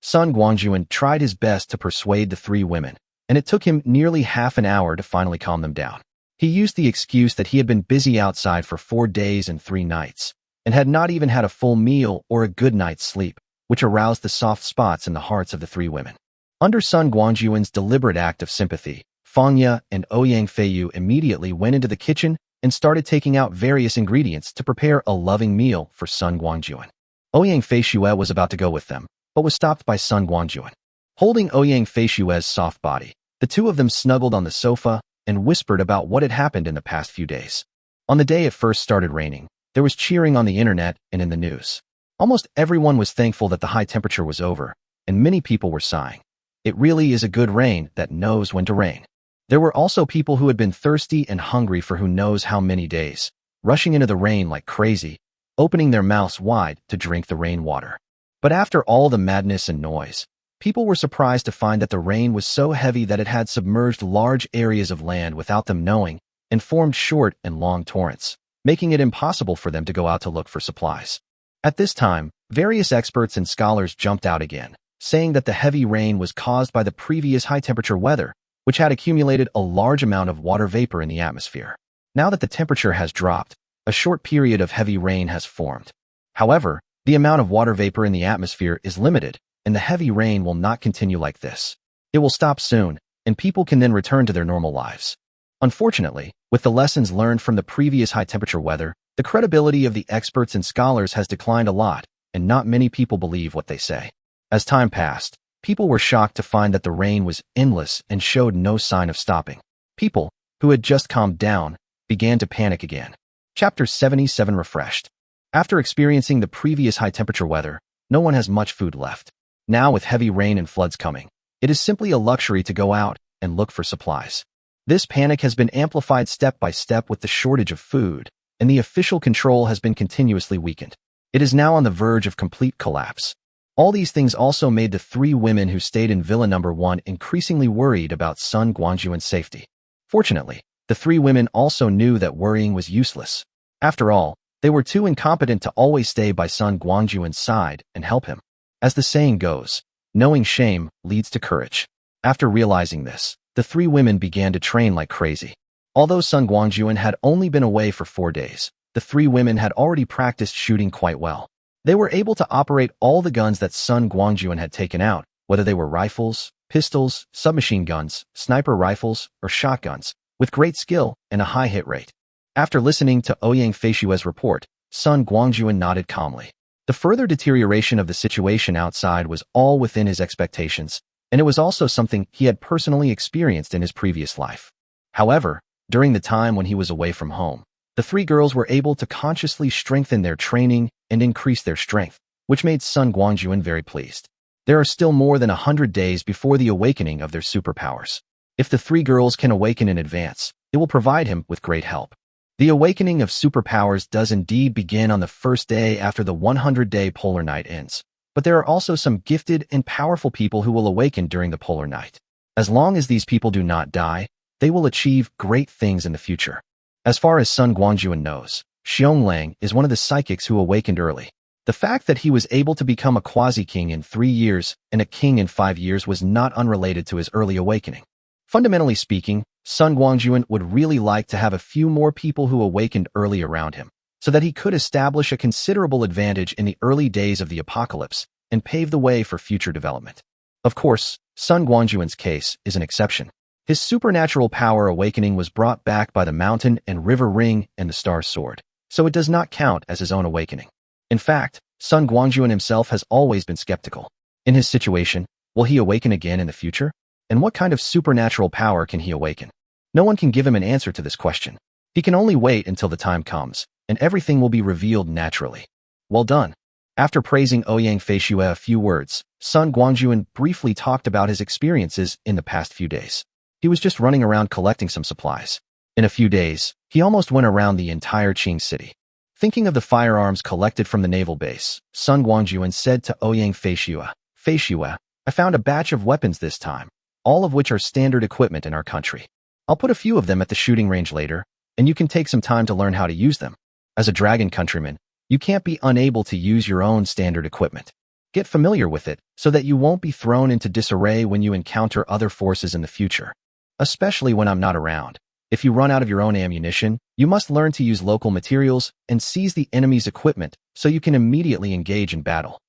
Sun Guangjun tried his best to persuade the 3 women, and it took him nearly half an hour to finally calm them down. He used the excuse that he had been busy outside for 4 days and 3 nights, and had not even had a full meal or a good night's sleep, which aroused the soft spots in the hearts of the 3 women. Under Sun Guangjun's deliberate act of sympathy, Fangya and Ouyang Feiyu immediately went into the kitchen and started taking out various ingredients to prepare a loving meal for Sun Guangjun. Ouyang Feiyu was about to go with them, but was stopped by Sun Guangjun. Holding Ouyang Feiyu's soft body, the 2 of them snuggled on the sofa and whispered about what had happened in the past few days. On the day it first started raining, there was cheering on the internet and in the news. Almost everyone was thankful that the high temperature was over, and many people were sighing. It really is a good rain that knows when to rain. There were also people who had been thirsty and hungry for who knows how many days, rushing into the rain like crazy, opening their mouths wide to drink the rainwater. But after all the madness and noise, people were surprised to find that the rain was so heavy that it had submerged large areas of land without them knowing and formed short and long torrents, making it impossible for them to go out to look for supplies. At this time, various experts and scholars jumped out again, saying that the heavy rain was caused by the previous high-temperature weather, which had accumulated a large amount of water vapor in the atmosphere. Now that the temperature has dropped, a short period of heavy rain has formed. However, the amount of water vapor in the atmosphere is limited, and the heavy rain will not continue like this. It will stop soon, and people can then return to their normal lives. Unfortunately, with the lessons learned from the previous high-temperature weather, the credibility of the experts and scholars has declined a lot, and not many people believe what they say. As time passed, people were shocked to find that the rain was endless and showed no sign of stopping. People, who had just calmed down, began to panic again. Chapter 77 Refreshed. After experiencing the previous high-temperature weather, no one has much food left. Now with heavy rain and floods coming, it is simply a luxury to go out and look for supplies. This panic has been amplified step by step with the shortage of food, and the official control has been continuously weakened. It is now on the verge of complete collapse. All these things also made the 3 women who stayed in Villa Number 1 increasingly worried about Sun Guangjun's safety. Fortunately, the 3 women also knew that worrying was useless. After all, they were too incompetent to always stay by Sun Guangjun's side and help him. As the saying goes, knowing shame leads to courage. After realizing this, the 3 women began to train like crazy. Although Sun Guangjun had only been away for 4 days, the 3 women had already practiced shooting quite well. They were able to operate all the guns that Sun Guangjun had taken out, whether they were rifles, pistols, submachine guns, sniper rifles, or shotguns, with great skill and a high hit rate. After listening to Ouyang Feishue's report, Sun Guangjun nodded calmly. The further deterioration of the situation outside was all within his expectations, and it was also something he had personally experienced in his previous life. However, during the time when he was away from home, the 3 girls were able to consciously strengthen their training and increase their strength, which made Sun Guangjun very pleased. There are still more than 100 days before the awakening of their superpowers. If the 3 girls can awaken in advance, it will provide him with great help. The awakening of superpowers does indeed begin on the first day after the 100-day polar night ends, but there are also some gifted and powerful people who will awaken during the polar night. As long as these people do not die, they will achieve great things in the future. As far as Sun Guangjun knows, Xionglang is one of the psychics who awakened early. The fact that he was able to become a quasi-king in 3 years and a king in 5 years was not unrelated to his early awakening. Fundamentally speaking, Sun Guangjun would really like to have a few more people who awakened early around him, so that he could establish a considerable advantage in the early days of the apocalypse and pave the way for future development. Of course, Sun Guangjun's case is an exception. His supernatural power awakening was brought back by the mountain and river ring and the star sword, so it does not count as his own awakening. In fact, Sun Guangjun himself has always been skeptical. In his situation, will he awaken again in the future? And what kind of supernatural power can he awaken? No one can give him an answer to this question. He can only wait until the time comes, and everything will be revealed naturally. Well done. After praising Ouyang Feishue a few words, Sun Guangjun briefly talked about his experiences in the past few days. He was just running around collecting some supplies. In a few days, he almost went around the entire Qing city. Thinking of the firearms collected from the naval base, Sun Guangjun said to Ouyang Feishue, "Feishue, I found a batch of weapons this time, all of which are standard equipment in our country. I'll put a few of them at the shooting range later, and you can take some time to learn how to use them. As a dragon countryman, you can't be unable to use your own standard equipment. Get familiar with it so that you won't be thrown into disarray when you encounter other forces in the future. Especially when I'm not around. If you run out of your own ammunition, you must learn to use local materials and seize the enemy's equipment so you can immediately engage in battle."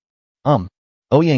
Ouyang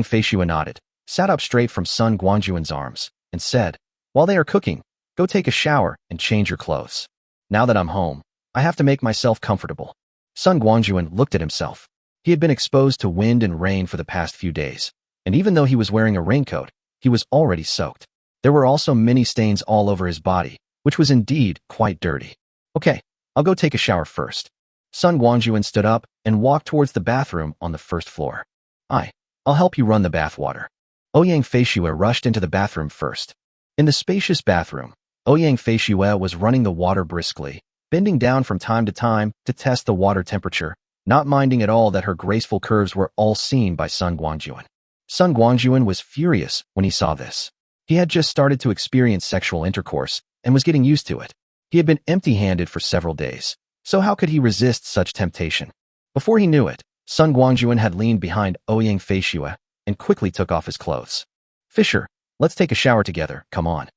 Feishue nodded, sat up straight from Sun Guangjun's arms, and said, "While they are cooking, go take a shower and change your clothes. Now that I'm home, I have to make myself comfortable." Sun Guangjun looked at himself. He had been exposed to wind and rain for the past few days, and even though he was wearing a raincoat, he was already soaked. There were also many stains all over his body, which was indeed quite dirty. "Okay, I'll go take a shower first." Sun Guangjun stood up and walked towards the bathroom on the first floor. I'll help you run the bath water." Ouyang Feishue rushed into the bathroom first. In the spacious bathroom, Ouyang Feishue was running the water briskly, bending down from time to test the water temperature, not minding at all that her graceful curves were all seen by Sun Guangjun. Sun Guangjun was furious when he saw this. He had just started to experience sexual intercourse and was getting used to it. He had been empty-handed for several days, so how could he resist such temptation? Before he knew it, Sun Guangjun had leaned behind Ouyang Feishue and quickly took off his clothes. "Fisher, let's take a shower together, come on."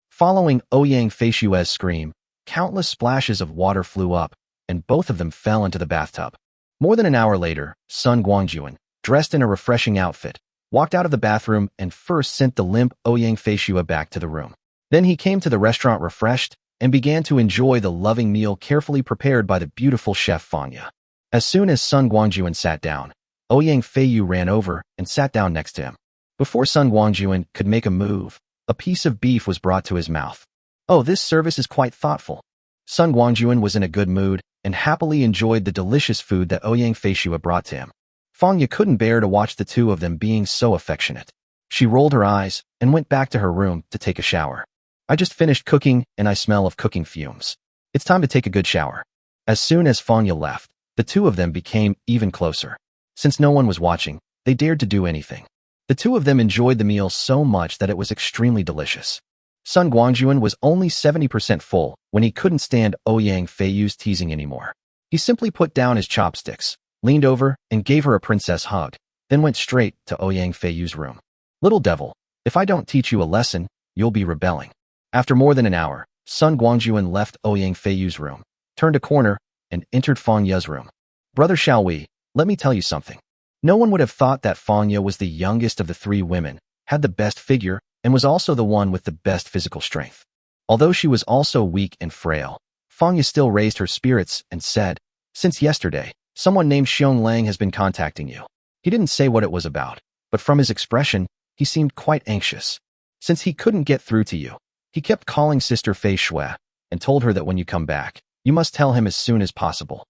Following Ouyang Feishue's scream, countless splashes of water flew up, and both of them fell into the bathtub. More than an hour later, Sun Guangjun, dressed in a refreshing outfit, walked out of the bathroom and first sent the limp Ouyang Feishue back to the room. Then he came to the restaurant refreshed and began to enjoy the loving meal carefully prepared by the beautiful chef Fanya. As soon as Sun Guangjun sat down, Ouyang Feiyue ran over and sat down next to him. Before Sun Guangjun could make a move, a piece of beef was brought to his mouth. "Oh, this service is quite thoughtful." Sun Guangjun was in a good mood and happily enjoyed the delicious food that Ouyang Feishua brought to him. Fangya couldn't bear to watch the two of them being so affectionate. She rolled her eyes and went back to her room to take a shower. I just finished cooking and I smell of cooking fumes. It's time to take a good shower. As soon as Fangya left, the two of them became even closer. Since no one was watching, they dared to do anything. The two of them enjoyed the meal so much that it was extremely delicious. Sun Guangjun was only 70% full when he couldn't stand Ouyang Feiyu's teasing anymore. He simply put down his chopsticks, leaned over, and gave her a princess hug, then went straight to Ouyang Feiyu's room. Little devil, if I don't teach you a lesson, you'll be rebelling. After more than an hour, Sun Guangjun left Ouyang Feiyu's room, turned a corner, and entered Fangya's room. Brother Xiaowei, let me tell you something. No one would have thought that Fangya was the youngest of the three women, had the best figure, and was also the one with the best physical strength. Although she was also weak and frail, Fangya still raised her spirits and said, "Since yesterday, someone named Xiong Lang has been contacting you." He didn't say what it was about, but from his expression, he seemed quite anxious. Since he couldn't get through to you, he kept calling Sister Fei Shui and told her that when you come back, you must tell him as soon as possible.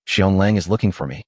Xiong Lang is looking for me.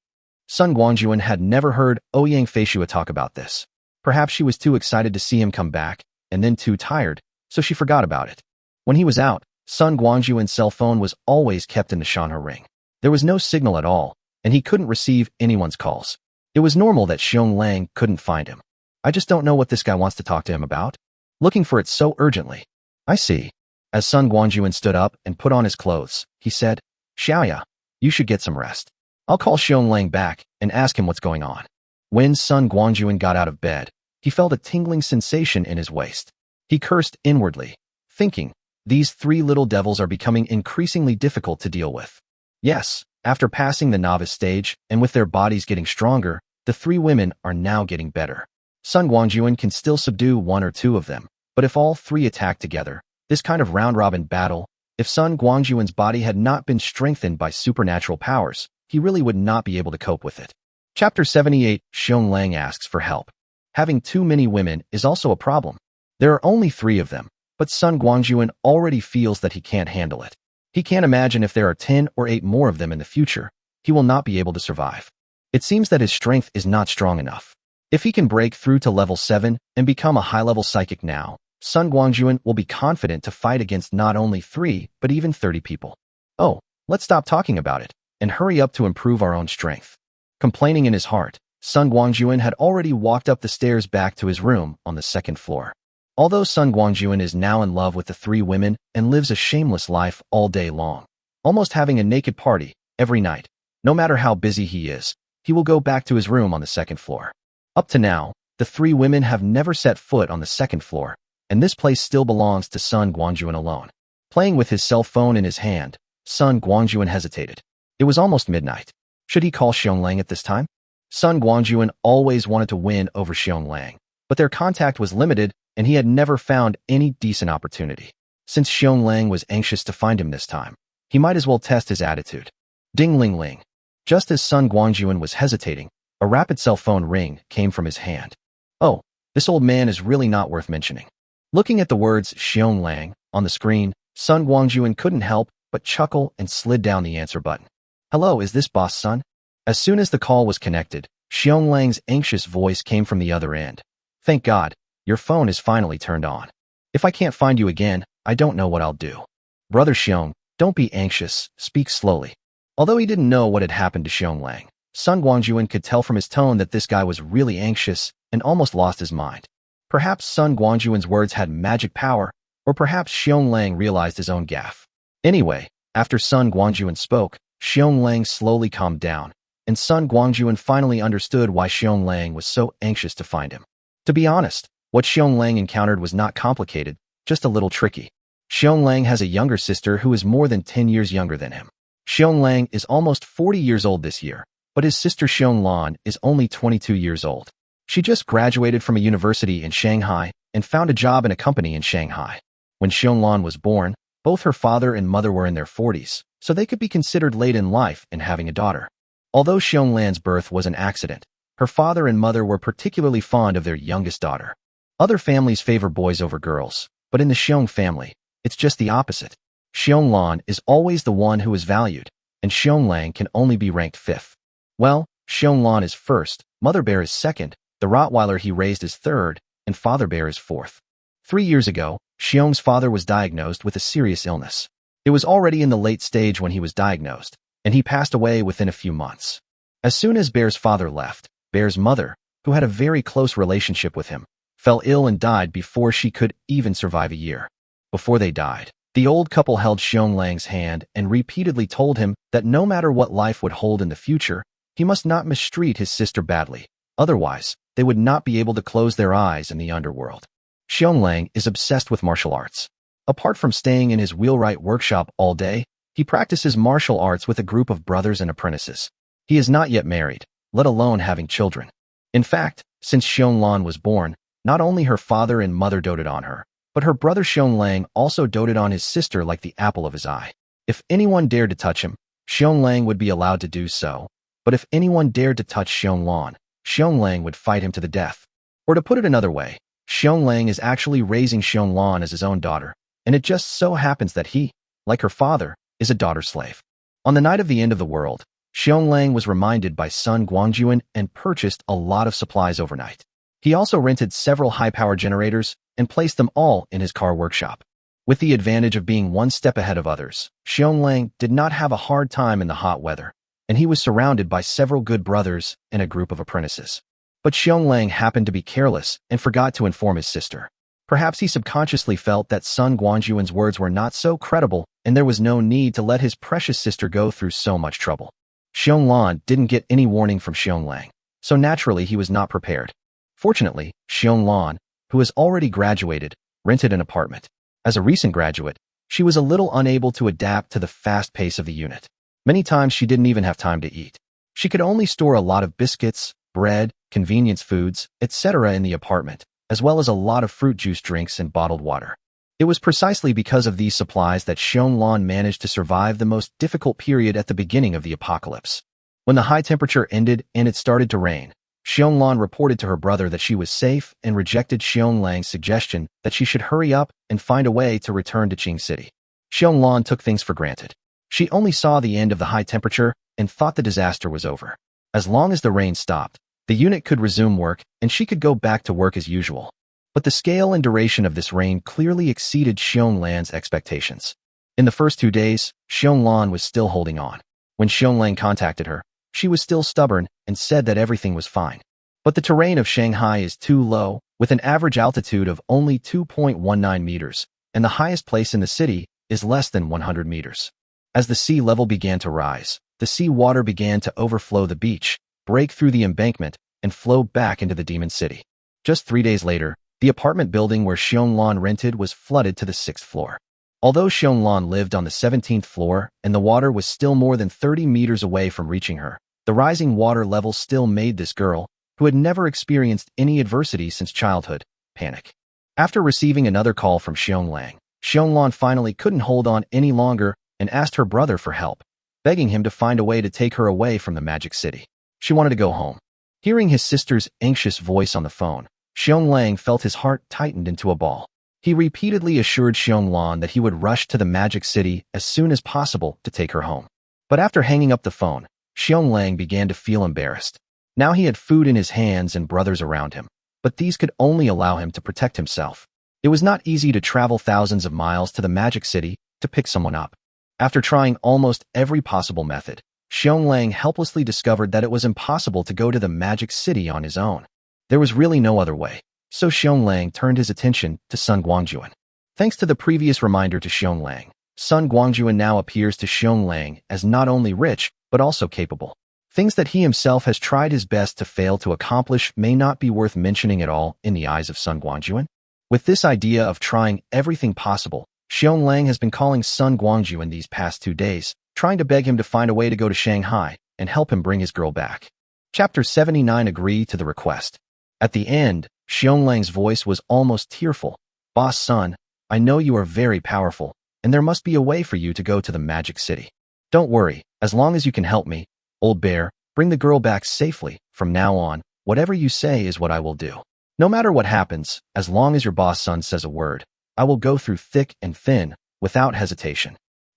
Sun Guangjun had never heard Ouyang Feishua talk about this. Perhaps she was too excited to see him come back, and then too tired, so she forgot about it. When he was out, Sun Guangjun's cell phone was always kept in the Shanhe ring. There was no signal at all, and he couldn't receive anyone's calls. It was normal that Xiong Lang couldn't find him. I just don't know what this guy wants to talk to him about. Looking for it so urgently. I see. As Sun Guangjun stood up and put on his clothes, he said, Xiaoya, you should get some rest. I'll call Xiong Lang back and ask him what's going on. When Sun Guangjun got out of bed, he felt a tingling sensation in his waist. He cursed inwardly, thinking, these three little devils are becoming increasingly difficult to deal with. Yes, after passing the novice stage and with their bodies getting stronger, the three women are now getting better. Sun Guangjun can still subdue one or two of them, but if all three attack together, this kind of round-robin battle, if Sun Guangjun's body had not been strengthened by supernatural powers, he really would not be able to cope with it. Chapter 78, Xiong Lang asks for help. Having too many women is also a problem. There are only 3 of them, but Sun Guangjun already feels that he can't handle it. He can't imagine if there are 10 or 8 more of them in the future, he will not be able to survive. It seems that his strength is not strong enough. If he can break through to level 7 and become a high-level psychic now, Sun Guangjun will be confident to fight against not only 3, but even 30 people. Oh, let's stop talking about it and hurry up to improve our own strength. Complaining in his heart, Sun Guangjun had already walked up the stairs back to his room on the 2nd floor. Although Sun Guangjun is now in love with the 3 women and lives a shameless life all day long, almost having a naked party every night, no matter how busy he is, he will go back to his room on the 2nd floor. Up to now, the 3 women have never set foot on the 2nd floor, and this place still belongs to Sun Guangjun alone. Playing with his cell phone in his hand, Sun Guangjun hesitated. It was almost midnight. Should he call Xiong Lang at this time? Sun Guangjun always wanted to win over Xiong Lang, but their contact was limited and he had never found any decent opportunity. Since Xiong Lang was anxious to find him this time, he might as well test his attitude. Ding-ling-ling. Just as Sun Guangjun was hesitating, a rapid cell phone ring came from his hand. Oh, this old man is really not worth mentioning. Looking at the words Xiong Lang on the screen, Sun Guangjun couldn't help but chuckle and slid down the answer button. Hello, is this Boss Sun? As soon as the call was connected, Xiong Lang's anxious voice came from the other end. Thank God, your phone is finally turned on. If I can't find you again, I don't know what I'll do. Brother Xiong, don't be anxious, speak slowly. Although he didn't know what had happened to Xiong Lang, Sun Guangjun could tell from his tone that this guy was really anxious and almost lost his mind. Perhaps Sun Guangjun's words had magic power, or perhaps Xiong Lang realized his own gaffe. Anyway, after Sun Guangjun spoke, Xiong Lang slowly calmed down, and Sun Guangjun finally understood why Xiong Lang was so anxious to find him. To be honest, what Xiong Lang encountered was not complicated, just a little tricky. Xiong Lang has a younger sister who is more than 10 years younger than him. Xiong Lang is almost 40 years old this year, but his sister Xiong Lan is only 22 years old. She just graduated from a university in Shanghai and found a job in a company in Shanghai. When Xiong Lan was born, both her father and mother were in their 40s, so they could be considered late in life in having a daughter. Although Xiong Lan's birth was an accident, her father and mother were particularly fond of their youngest daughter. Other families favor boys over girls, but in the Xiong family, it's just the opposite. Xiong Lan is always the one who is valued, and Xionglang can only be ranked 5th. Well, Xionglan is 1st, Mother Bear is 2nd, the Rottweiler he raised is 3rd, and Father Bear is 4th. 3 years ago, Xiong's father was diagnosed with a serious illness. It was already in the late stage when he was diagnosed, and he passed away within a few months. As soon as Bear's father left, Bear's mother, who had a very close relationship with him, fell ill and died before she could even survive a year. Before they died, the old couple held Xionglan's hand and repeatedly told him that no matter what life would hold in the future, he must not mistreat his sister badly, otherwise, they would not be able to close their eyes in the underworld. Xionglang is obsessed with martial arts. Apart from staying in his wheelwright workshop all day, he practices martial arts with a group of brothers and apprentices. He is not yet married, let alone having children. In fact, since Xionglan was born, not only her father and mother doted on her, but her brother Xionglang also doted on his sister like the apple of his eye. If anyone dared to touch him, Xionglang would be allowed to do so, but if anyone dared to touch Xionglan, Xionglang would fight him to the death. Or to put it another way, Xionglang is actually raising Xionglan as his own daughter, and it just so happens that he, like her father, is a daughter slave. On the night of the end of the world, Xionglang was reminded by Sun Guangjun and purchased a lot of supplies overnight. He also rented several high-power generators and placed them all in his car workshop. With the advantage of being one step ahead of others, Xionglang did not have a hard time in the hot weather, and he was surrounded by several good brothers and a group of apprentices. But Xionglang happened to be careless and forgot to inform his sister. Perhaps he subconsciously felt that Sun Guangjun's words were not so credible and there was no need to let his precious sister go through so much trouble. Xionglan didn't get any warning from Xionglang, so naturally he was not prepared. Fortunately, Xionglan, who has already graduated, rented an apartment. As a recent graduate, she was a little unable to adapt to the fast pace of the unit. Many times she didn't even have time to eat. She could only store a lot of biscuits, bread, convenience foods, etc. in the apartment, as well as a lot of fruit juice drinks and bottled water. It was precisely because of these supplies that Xionglan managed to survive the most difficult period at the beginning of the apocalypse. When the high temperature ended and it started to rain, Xionglan reported to her brother that she was safe and rejected Xionglan's suggestion that she should hurry up and find a way to return to Qing City. Xionglan took things for granted. She only saw the end of the high temperature and thought the disaster was over. As long as the rain stopped, the unit could resume work and she could go back to work as usual. But the scale and duration of this rain clearly exceeded Xionglan's expectations. In the first 2 days, Xionglan was still holding on. When Xionglan contacted her, she was still stubborn and said that everything was fine. But the terrain of Shanghai is too low, with an average altitude of only 2.19 meters, and the highest place in the city is less than 100 meters. As the sea level began to rise, the sea water began to overflow the beach, break through the embankment, and flow back into the Demon City. Just 3 days later, the apartment building where Xionglan rented was flooded to the 6th floor. Although Xionglan lived on the 17th floor and the water was still more than 30 meters away from reaching her, the rising water level still made this girl, who had never experienced any adversity since childhood, panic. After receiving another call from Xionglang, Xionglan finally couldn't hold on any longer and asked her brother for help, begging him to find a way to take her away from the Magic City. She wanted to go home. Hearing his sister's anxious voice on the phone, Xionglang felt his heart tightened into a ball. He repeatedly assured Xionglan that he would rush to the Magic City as soon as possible to take her home. But after hanging up the phone, Xionglang began to feel embarrassed. Now he had food in his hands and brothers around him, but these could only allow him to protect himself. It was not easy to travel thousands of miles to the Magic City to pick someone up. After trying almost every possible method, Xionglang helplessly discovered that it was impossible to go to the Magic City on his own. There was really no other way, so Xionglang turned his attention to Sun Guangjun. Thanks to the previous reminder to Xionglang, Sun Guangjun now appears to Xionglang as not only rich, but also capable. Things that he himself has tried his best to fail to accomplish may not be worth mentioning at all in the eyes of Sun Guangjun. With this idea of trying everything possible, Xionglang has been calling Sun Guangjun these past 2 days, trying to beg him to find a way to go to Shanghai and help him bring his girl back. Chapter 79 agreed to the request. At the end, Xionglan's voice was almost tearful. Boss Sun, I know you are very powerful, and there must be a way for you to go to the Magic City. Don't worry, as long as you can help me, old bear, bring the girl back safely. From now on, whatever you say is what I will do. No matter what happens, as long as your boss Sun says a word, I will go through thick and thin, without hesitation.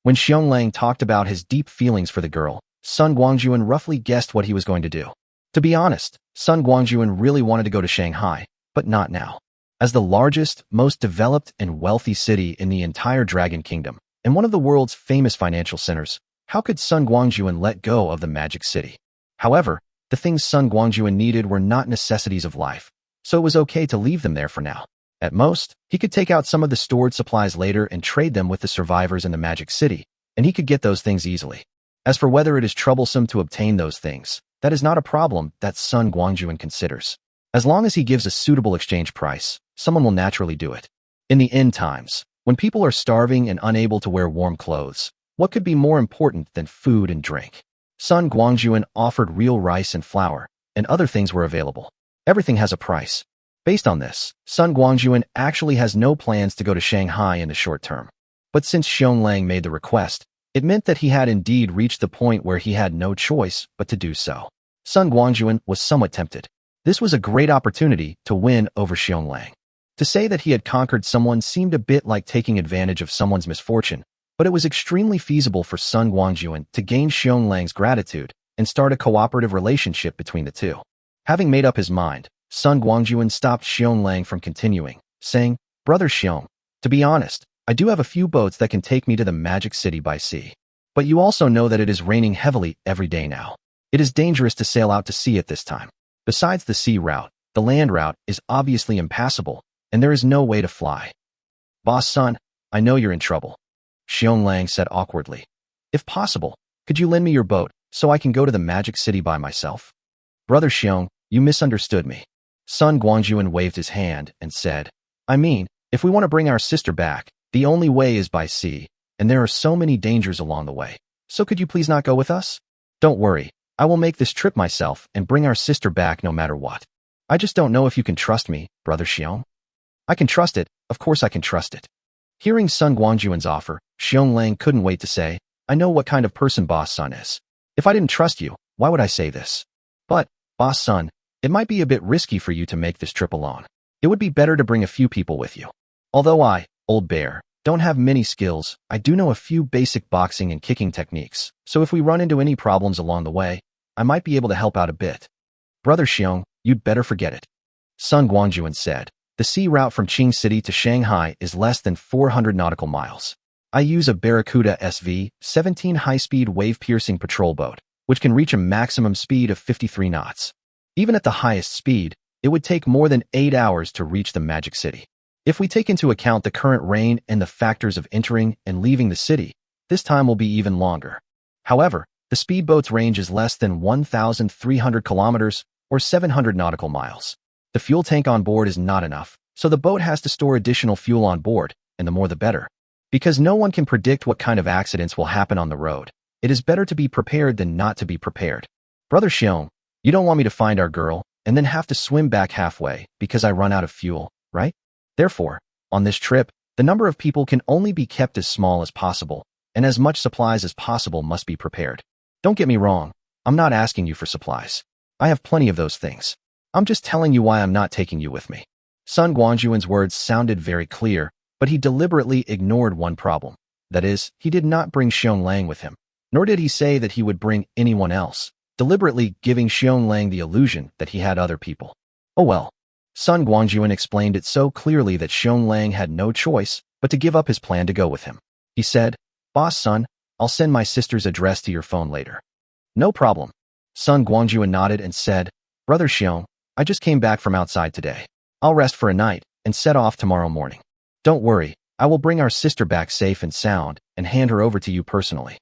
When Xionglang talked about his deep feelings for the girl, Sun Guangjun roughly guessed what he was going to do. To be honest, Sun Guangjun really wanted to go to Shanghai, but not now. As the largest, most developed, and wealthy city in the entire Dragon Kingdom, and one of the world's famous financial centers, how could Sun Guangjun let go of the Magic City? However, the things Sun Guangjun needed were not necessities of life, so it was okay to leave them there for now. At most, he could take out some of the stored supplies later and trade them with the survivors in the Magic City, and he could get those things easily. As for whether it is troublesome to obtain those things, that is not a problem that Sun Guangjun considers. As long as he gives a suitable exchange price, someone will naturally do it. In the end times, when people are starving and unable to wear warm clothes, what could be more important than food and drink? Sun Guangjun offered real rice and flour, and other things were available. Everything has a price. Based on this, Sun Guangjun actually has no plans to go to Shanghai in the short term. But since Xionglang made the request, it meant that he had indeed reached the point where he had no choice but to do so. Sun Guangjun was somewhat tempted. This was a great opportunity to win over Xionglang. To say that he had conquered someone seemed a bit like taking advantage of someone's misfortune, but it was extremely feasible for Sun Guangjun to gain Xionglan's gratitude and start a cooperative relationship between the two. Having made up his mind, Sun Guangjun stopped Xionglang from continuing, saying, "Brother Xiong, to be honest, I do have a few boats that can take me to the Magic City by sea. But you also know that it is raining heavily every day now. It is dangerous to sail out to sea at this time. Besides the sea route, the land route is obviously impassable, and there is no way to fly. Boss Sun, I know you're in trouble," Xionglang said awkwardly. "If possible, could you lend me your boat so I can go to the Magic City by myself?" "Brother Xiong, you misunderstood me." Sun Guangjun waved his hand and said, "I mean, if we want to bring our sister back, the only way is by sea, and there are so many dangers along the way. So could you please not go with us? Don't worry, I will make this trip myself and bring our sister back no matter what. I just don't know if you can trust me, Brother Xiong." "I can trust it, of course I can trust it." Hearing Sun Guangjun's offer, Xionglang couldn't wait to say, "I know what kind of person Boss Sun is. If I didn't trust you, why would I say this? But, Boss Sun, it might be a bit risky for you to make this trip alone. It would be better to bring a few people with you. Although I, Old Bear, don't have many skills, I do know a few basic boxing and kicking techniques, so if we run into any problems along the way, I might be able to help out a bit." "Brother Xiong, you'd better forget it," Sun Guangjun said. "The sea route from Qing City to Shanghai is less than 400 nautical miles. I use a Barracuda SV-17 high-speed wave-piercing patrol boat, which can reach a maximum speed of 53 knots. Even at the highest speed, it would take more than 8 hours to reach the Magic City. If we take into account the current rain and the factors of entering and leaving the city, this time will be even longer. However, the speedboat's range is less than 1,300 kilometers or 700 nautical miles. The fuel tank on board is not enough, so the boat has to store additional fuel on board, and the more the better. Because no one can predict what kind of accidents will happen on the road, it is better to be prepared than not to be prepared. Brother Xiong, you don't want me to find our girl and then have to swim back halfway because I run out of fuel, right? Therefore, on this trip, the number of people can only be kept as small as possible, and as much supplies as possible must be prepared. Don't get me wrong, I'm not asking you for supplies. I have plenty of those things. I'm just telling you why I'm not taking you with me." Sun Guangjun's words sounded very clear, but he deliberately ignored one problem. That is, he did not bring Xionglang with him, nor did he say that he would bring anyone else, deliberately giving Xionglang the illusion that he had other people. Oh well. Sun Guangjun explained it so clearly that Xionglang had no choice but to give up his plan to go with him. He said, "Boss Sun, I'll send my sister's address to your phone later." "No problem." Sun Guangjun nodded and said, "Brother Xiong, I just came back from outside today. I'll rest for a night and set off tomorrow morning. Don't worry, I will bring our sister back safe and sound and hand her over to you personally.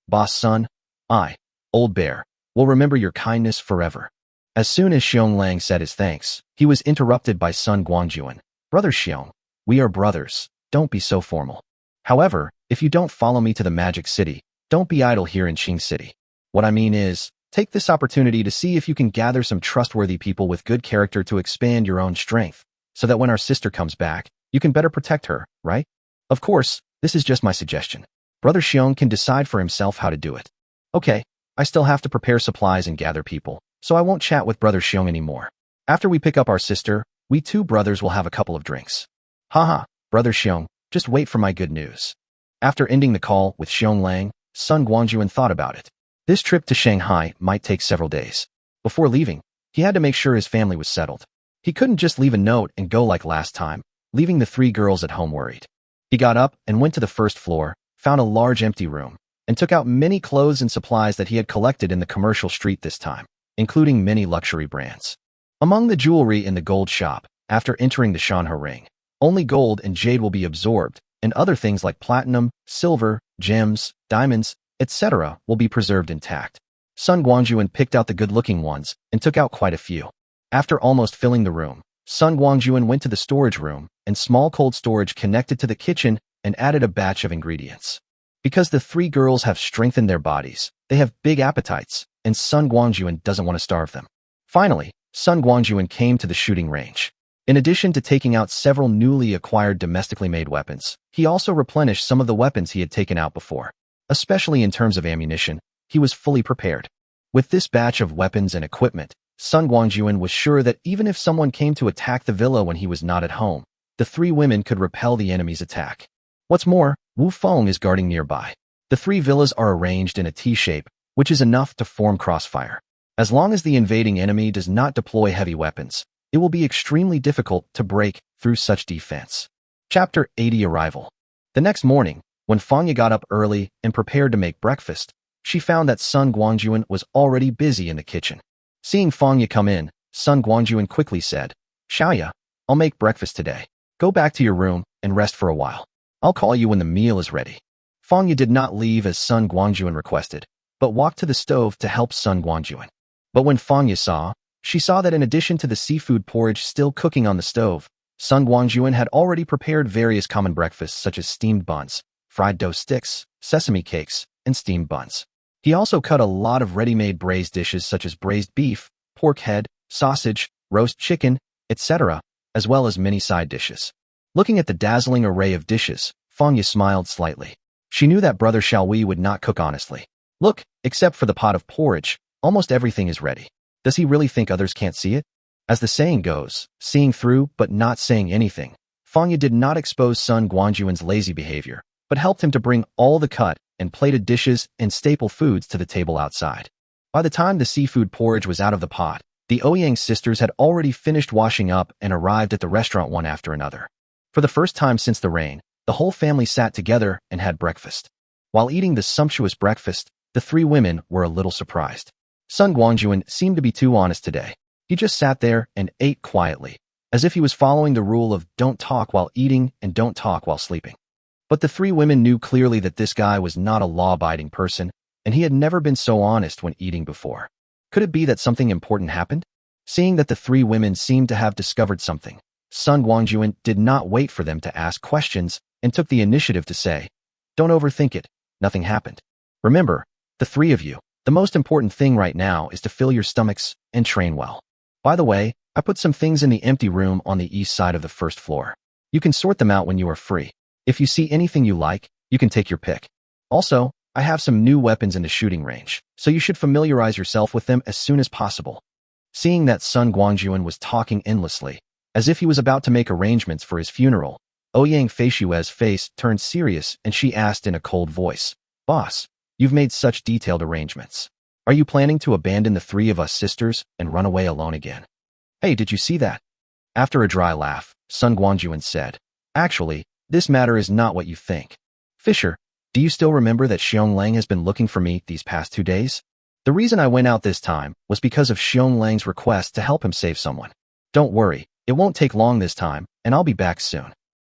Boss Sun, I, Old Bear, will remember your kindness forever." As soon as Xionglang said his thanks, he was interrupted by Sun Guangjun. "Brother Xiong, we are brothers, don't be so formal. However, if you don't follow me to the Magic City, don't be idle here in Qing City. What I mean is, take this opportunity to see if you can gather some trustworthy people with good character to expand your own strength, so that when our sister comes back, you can better protect her, right? Of course, this is just my suggestion. Brother Xiong can decide for himself how to do it. Okay, I still have to prepare supplies and gather people, so I won't chat with Brother Xiong anymore. After we pick up our sister, we two brothers will have a couple of drinks. Haha, Brother Xiong, just wait for my good news." After ending the call with Xiong Lang, Sun Guangjun thought about it. This trip to Shanghai might take several days. Before leaving, he had to make sure his family was settled. He couldn't just leave a note and go like last time, leaving the 3 girls at home worried. He got up and went to the first floor, found a large empty room, and took out many clothes and supplies that he had collected in the commercial street this time, including many luxury brands. Among the jewelry in the gold shop, after entering the Shanhe ring, only gold and jade will be absorbed, and other things like platinum, silver, gems, diamonds, etc. will be preserved intact. Sun Guangjun picked out the good-looking ones and took out quite a few. After almost filling the room, Sun Guangjun went to the storage room and small cold storage connected to the kitchen and added a batch of ingredients. Because the 3 girls have strengthened their bodies, they have big appetites, and Sun Guangjun doesn't want to starve them. Finally, Sun Guangjun came to the shooting range. In addition to taking out several newly acquired domestically made weapons, he also replenished some of the weapons he had taken out before. Especially in terms of ammunition, he was fully prepared. With this batch of weapons and equipment, Sun Guangjun was sure that even if someone came to attack the villa when he was not at home, the 3 women could repel the enemy's attack. What's more, Wu Feng is guarding nearby. The 3 villas are arranged in a T-shape, which is enough to form crossfire. As long as the invading enemy does not deploy heavy weapons, it will be extremely difficult to break through such defense. Chapter 80 Arrival. The next morning, when Fangya got up early and prepared to make breakfast, she found that Sun Guangjun was already busy in the kitchen. Seeing Fangya come in, Sun Guangjun quickly said, "Xiaoya, I'll make breakfast today. Go back to your room and rest for a while. I'll call you when the meal is ready." Fangya did not leave as Sun Guangjun requested, but walked to the stove to help Sun Guangjun. But when Fangya saw, she saw that in addition to the seafood porridge still cooking on the stove, Sun Guangjun had already prepared various common breakfasts such as steamed buns, fried dough sticks, sesame cakes, and steamed buns. He also cut a lot of ready-made braised dishes such as braised beef, pork head, sausage, roast chicken, etc., as well as many side dishes. Looking at the dazzling array of dishes, Fangya smiled slightly. She knew that Brother Xiaowei would not cook honestly. Look, except for the pot of porridge, almost everything is ready. Does he really think others can't see it? As the saying goes, seeing through but not saying anything, Fangya did not expose Sun Guangjun's lazy behavior, but helped him to bring all the cut and plated dishes and staple foods to the table outside. By the time the seafood porridge was out of the pot, the Ouyang sisters had already finished washing up and arrived at the restaurant one after another. For the first time since the rain, the whole family sat together and had breakfast. While eating the sumptuous breakfast, the 3 women were a little surprised. Sun Guangjun seemed to be too honest today. He just sat there and ate quietly, as if he was following the rule of don't talk while eating and don't talk while sleeping. But the 3 women knew clearly that this guy was not a law-abiding person, and he had never been so honest when eating before. Could it be that something important happened? Seeing that the 3 women seemed to have discovered something, Sun Guangjun did not wait for them to ask questions and took the initiative to say, "Don't overthink it, nothing happened. Remember, the 3 of you, the most important thing right now is to fill your stomachs and train well. By the way, I put some things in the empty room on the east side of the first floor. You can sort them out when you are free. If you see anything you like, you can take your pick. Also, I have some new weapons in the shooting range, so you should familiarize yourself with them as soon as possible." Seeing that Sun Guangjun was talking endlessly, as if he was about to make arrangements for his funeral, Ouyang Feishue's face turned serious and she asked in a cold voice, "Boss, you've made such detailed arrangements. Are you planning to abandon the 3 of us sisters and run away alone again?" "Hey, did you see that?" After a dry laugh, Sun Guangjun said, "Actually, this matter is not what you think. Fisher, do you still remember that Xiong Lang has been looking for me these past 2 days? The reason I went out this time was because of Xiong Lang's request to help him save someone. Don't worry, it won't take long this time, and I'll be back soon."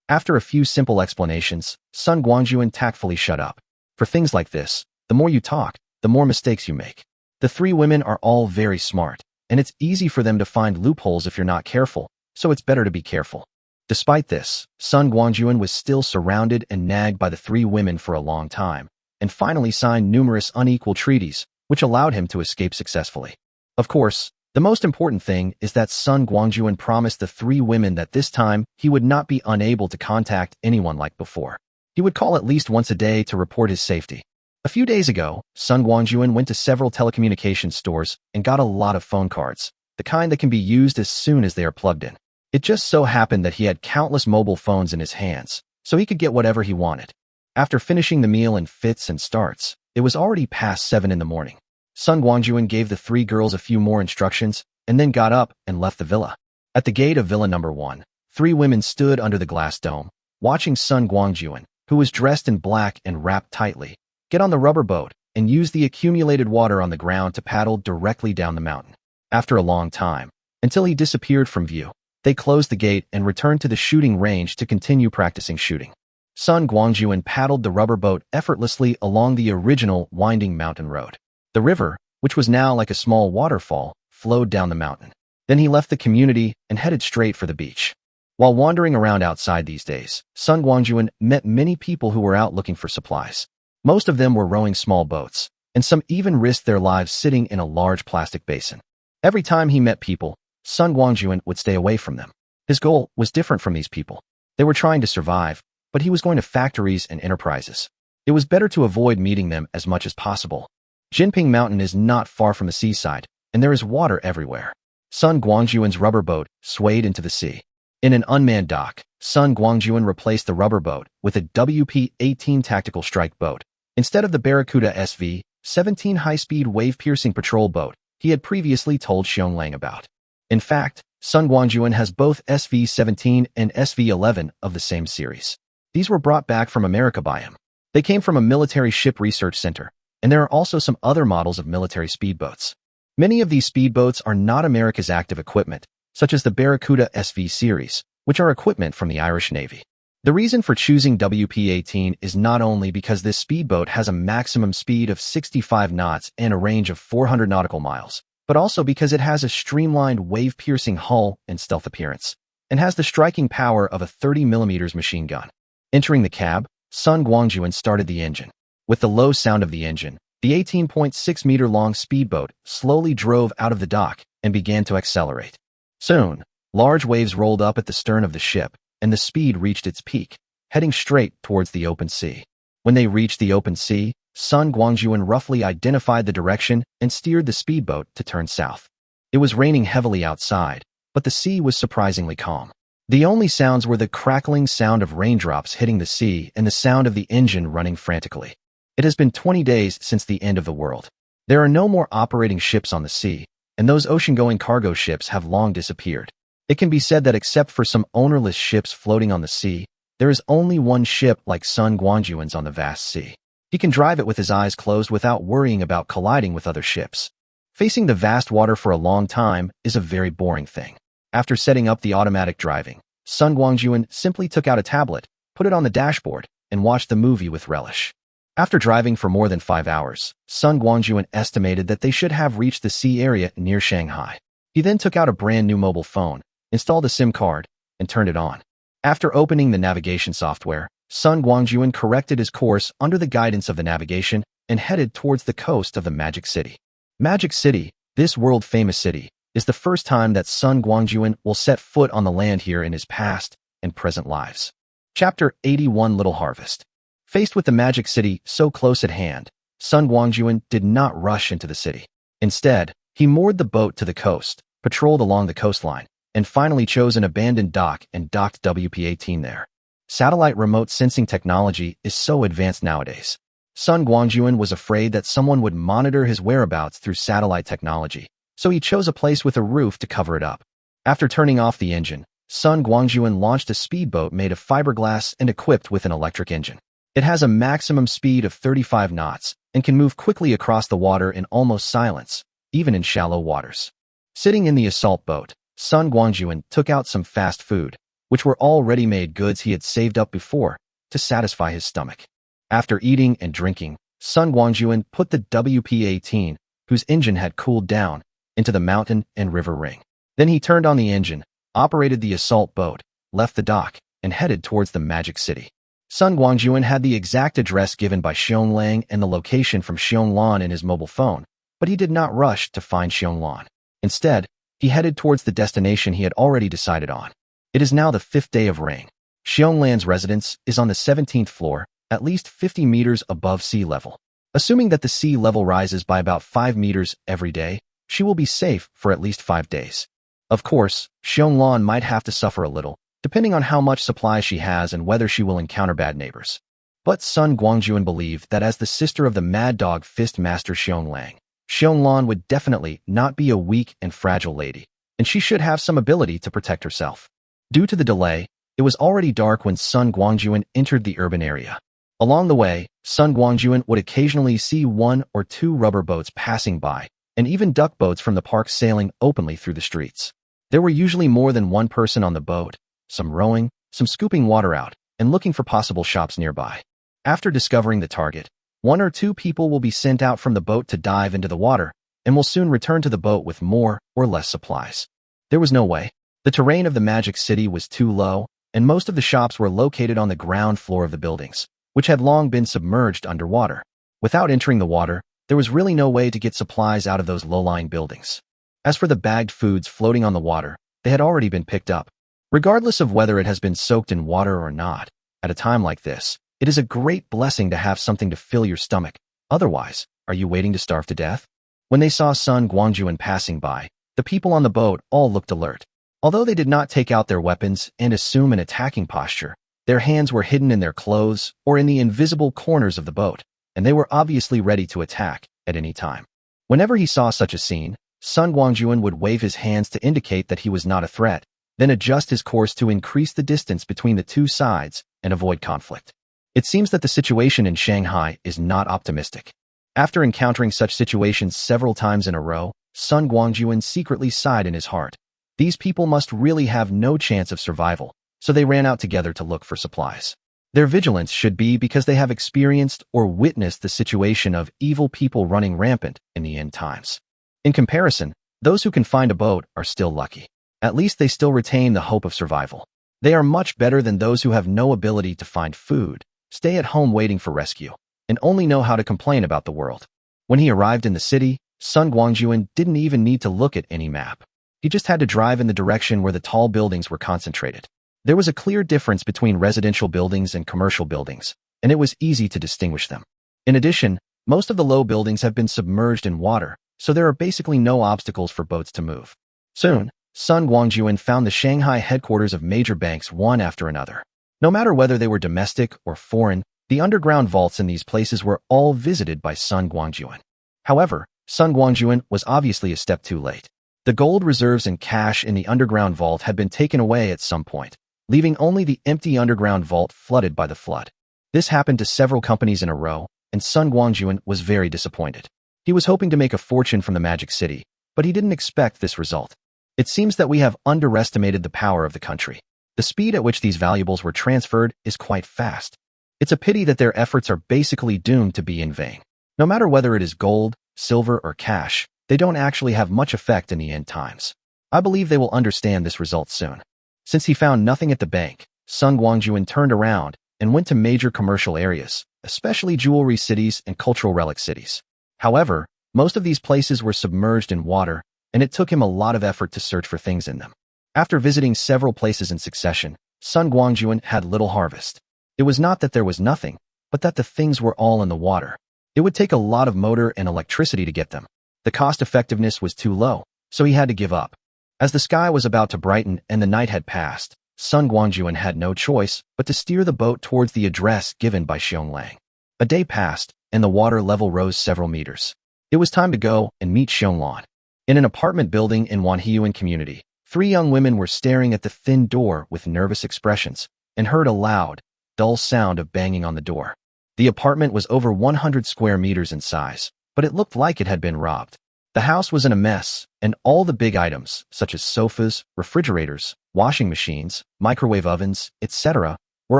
After a few simple explanations, Sun Guangjun tactfully shut up. For things like this, the more you talk, the more mistakes you make. The 3 women are all very smart, and it's easy for them to find loopholes if you're not careful, so it's better to be careful. Despite this, Sun Guangjun was still surrounded and nagged by the 3 women for a long time, and finally signed numerous unequal treaties, which allowed him to escape successfully. Of course, the most important thing is that Sun Guangjun promised the 3 women that this time he would not be unable to contact anyone like before. He would call at least once a day to report his safety. A few days ago, Sun Guangjun went to several telecommunications stores and got a lot of phone cards, the kind that can be used as soon as they are plugged in. It just so happened that he had countless mobile phones in his hands, so he could get whatever he wanted. After finishing the meal in fits and starts, it was already past 7 in the morning. Sun Guangjun gave the 3 girls a few more instructions and then got up and left the villa. At the gate of Villa number 1, 3 women stood under the glass dome, watching Sun Guangjun, who was dressed in black and wrapped tightly, get on the rubber boat and use the accumulated water on the ground to paddle directly down the mountain. After a long time, until he disappeared from view, they closed the gate and returned to the shooting range to continue practicing shooting. Sun Guangjun paddled the rubber boat effortlessly along the original winding mountain road. The river, which was now like a small waterfall, flowed down the mountain. Then he left the community and headed straight for the beach. While wandering around outside these days, Sun Guangjun met many people who were out looking for supplies. Most of them were rowing small boats, and some even risked their lives sitting in a large plastic basin. Every time he met people, Sun Guangjun would stay away from them. His goal was different from these people. They were trying to survive, but he was going to factories and enterprises. It was better to avoid meeting them as much as possible. Jinping Mountain is not far from the seaside, and there is water everywhere. Sun Guangjun's rubber boat swayed into the sea. In an unmanned dock, Sun Guangjun replaced the rubber boat with a WP-18 tactical strike boat. Instead of the Barracuda SV-17 high-speed wave-piercing patrol boat he had previously told Xionglang about. In fact, Sun Guangjun has both SV-17 and SV-11 of the same series. These were brought back from America by him. They came from a military ship research center, and there are also some other models of military speedboats. Many of these speedboats are not America's active equipment, such as the Barracuda SV series, which are equipment from the Irish Navy. The reason for choosing WP-18 is not only because this speedboat has a maximum speed of 65 knots and a range of 400 nautical miles, but also because it has a streamlined wave-piercing hull and stealth appearance, and has the striking power of a 30mm machine gun. Entering the cab, Sun Guangjun started the engine. With the low sound of the engine, the 18.6-meter-long speedboat slowly drove out of the dock and began to accelerate. Soon, large waves rolled up at the stern of the ship, and the speed reached its peak, heading straight towards the open sea. When they reached the open sea, Sun Guangjun roughly identified the direction and steered the speedboat to turn south. It was raining heavily outside, but the sea was surprisingly calm. The only sounds were the crackling sound of raindrops hitting the sea and the sound of the engine running frantically. It has been 20 days since the end of the world. There are no more operating ships on the sea, and those ocean-going cargo ships have long disappeared. It can be said that except for some ownerless ships floating on the sea, there is only one ship like Sun Guangjun's on the vast sea. He can drive it with his eyes closed without worrying about colliding with other ships. Facing the vast water for a long time is a very boring thing. After setting up the automatic driving, Sun Guangjun simply took out a tablet, put it on the dashboard, and watched the movie with relish. After driving for more than 5 hours, Sun Guangjun estimated that they should have reached the sea area near Shanghai. He then took out a brand new mobile phone, installed a SIM card, and turned it on. After opening the navigation software, Sun Guangjun corrected his course under the guidance of the navigation and headed towards the coast of the Magic City. Magic City, this world-famous city, is the first time that Sun Guangjun will set foot on the land here in his past and present lives. Chapter 81 Little Harvest. Faced with the Magic City so close at hand, Sun Guangjun did not rush into the city. Instead, he moored the boat to the coast, patrolled along the coastline, and finally chose an abandoned dock and docked WP-18 there. Satellite remote sensing technology is so advanced nowadays. Sun Guangjun was afraid that someone would monitor his whereabouts through satellite technology, so he chose a place with a roof to cover it up. After turning off the engine, Sun Guangjun launched a speedboat made of fiberglass and equipped with an electric engine. It has a maximum speed of 35 knots and can move quickly across the water in almost silence, even in shallow waters. Sitting in the assault boat, Sun Guangjun took out some fast food, which were all ready-made goods he had saved up before, to satisfy his stomach. After eating and drinking, Sun Guangjun put the WP-18, whose engine had cooled down, into the mountain and river ring. Then he turned on the engine, operated the assault boat, left the dock, and headed towards the Magic City. Sun Guangjun had the exact address given by Xionglang and the location from Xionglan in his mobile phone, but he did not rush to find Xionglan. Instead, he headed towards the destination he had already decided on. It is now the 5th day of rain. Xionglan's residence is on the 17th floor, at least 50 meters above sea level. Assuming that the sea level rises by about 5 meters every day, she will be safe for at least 5 days. Of course, Xionglan might have to suffer a little, depending on how much supply she has and whether she will encounter bad neighbors. But Sun Guangjun believed that as the sister of the Mad Dog Fist Master Xionglan would definitely not be a weak and fragile lady, and she should have some ability to protect herself. Due to the delay, it was already dark when Sun Guangjun entered the urban area. Along the way, Sun Guangjun would occasionally see 1 or 2 rubber boats passing by, and even duck boats from the park sailing openly through the streets. There were usually more than one person on the boat, some rowing, some scooping water out, and looking for possible shops nearby. After discovering the target, 1 or 2 people will be sent out from the boat to dive into the water, and will soon return to the boat with more or less supplies. There was no way. The terrain of the Magic City was too low, and most of the shops were located on the ground floor of the buildings, which had long been submerged underwater. Without entering the water, there was really no way to get supplies out of those low-lying buildings. As for the bagged foods floating on the water, they had already been picked up. Regardless of whether it has been soaked in water or not, at a time like this, it is a great blessing to have something to fill your stomach. Otherwise, are you waiting to starve to death? When they saw Sun Guangjun passing by, the people on the boat all looked alert. Although they did not take out their weapons and assume an attacking posture, their hands were hidden in their clothes or in the invisible corners of the boat, and they were obviously ready to attack at any time. Whenever he saw such a scene, Sun Guangjun would wave his hands to indicate that he was not a threat, then adjust his course to increase the distance between the two sides and avoid conflict. It seems that the situation in Shanghai is not optimistic. After encountering such situations several times in a row, Sun Guangjun secretly sighed in his heart. These people must really have no chance of survival, so they ran out together to look for supplies. Their vigilance should be because they have experienced or witnessed the situation of evil people running rampant in the end times. In comparison, those who can find a boat are still lucky. At least they still retain the hope of survival. They are much better than those who have no ability to find food, stay at home waiting for rescue, and only know how to complain about the world. When he arrived in the city, Sun Guangjun didn't even need to look at any map. He just had to drive in the direction where the tall buildings were concentrated. There was a clear difference between residential buildings and commercial buildings, and it was easy to distinguish them. In addition, most of the low buildings have been submerged in water, so there are basically no obstacles for boats to move. Soon, Sun Guangjun found the Shanghai headquarters of major banks one after another. No matter whether they were domestic or foreign, the underground vaults in these places were all visited by Sun Guangjun. However, Sun Guangjun was obviously a step too late. The gold reserves and cash in the underground vault had been taken away at some point, leaving only the empty underground vault flooded by the flood. This happened to several companies in a row, and Sun Guangjun was very disappointed. He was hoping to make a fortune from the Magic City, but he didn't expect this result. It seems that we have underestimated the power of the country. The speed at which these valuables were transferred is quite fast. It's a pity that their efforts are basically doomed to be in vain. No matter whether it is gold, silver, or cash, they don't actually have much effect in the end times. I believe they will understand this result soon. Since he found nothing at the bank, Sun Guangjun turned around and went to major commercial areas, especially jewelry cities and cultural relic cities. However, most of these places were submerged in water, and it took him a lot of effort to search for things in them. After visiting several places in succession, Sun Guangjun had little harvest. It was not that there was nothing, but that the things were all in the water. It would take a lot of motor and electricity to get them. The cost-effectiveness was too low, so he had to give up. As the sky was about to brighten and the night had passed, Sun Guangjun had no choice but to steer the boat towards the address given by Xionglan. A day passed, and the water level rose several meters. It was time to go and meet Xionglan. In an apartment building in Wanhiyuan community, 3 young women were staring at the thin door with nervous expressions and heard a loud, dull sound of banging on the door. The apartment was over 100 square meters in size, but it looked like it had been robbed. The house was in a mess, and all the big items, such as sofas, refrigerators, washing machines, microwave ovens, etc., were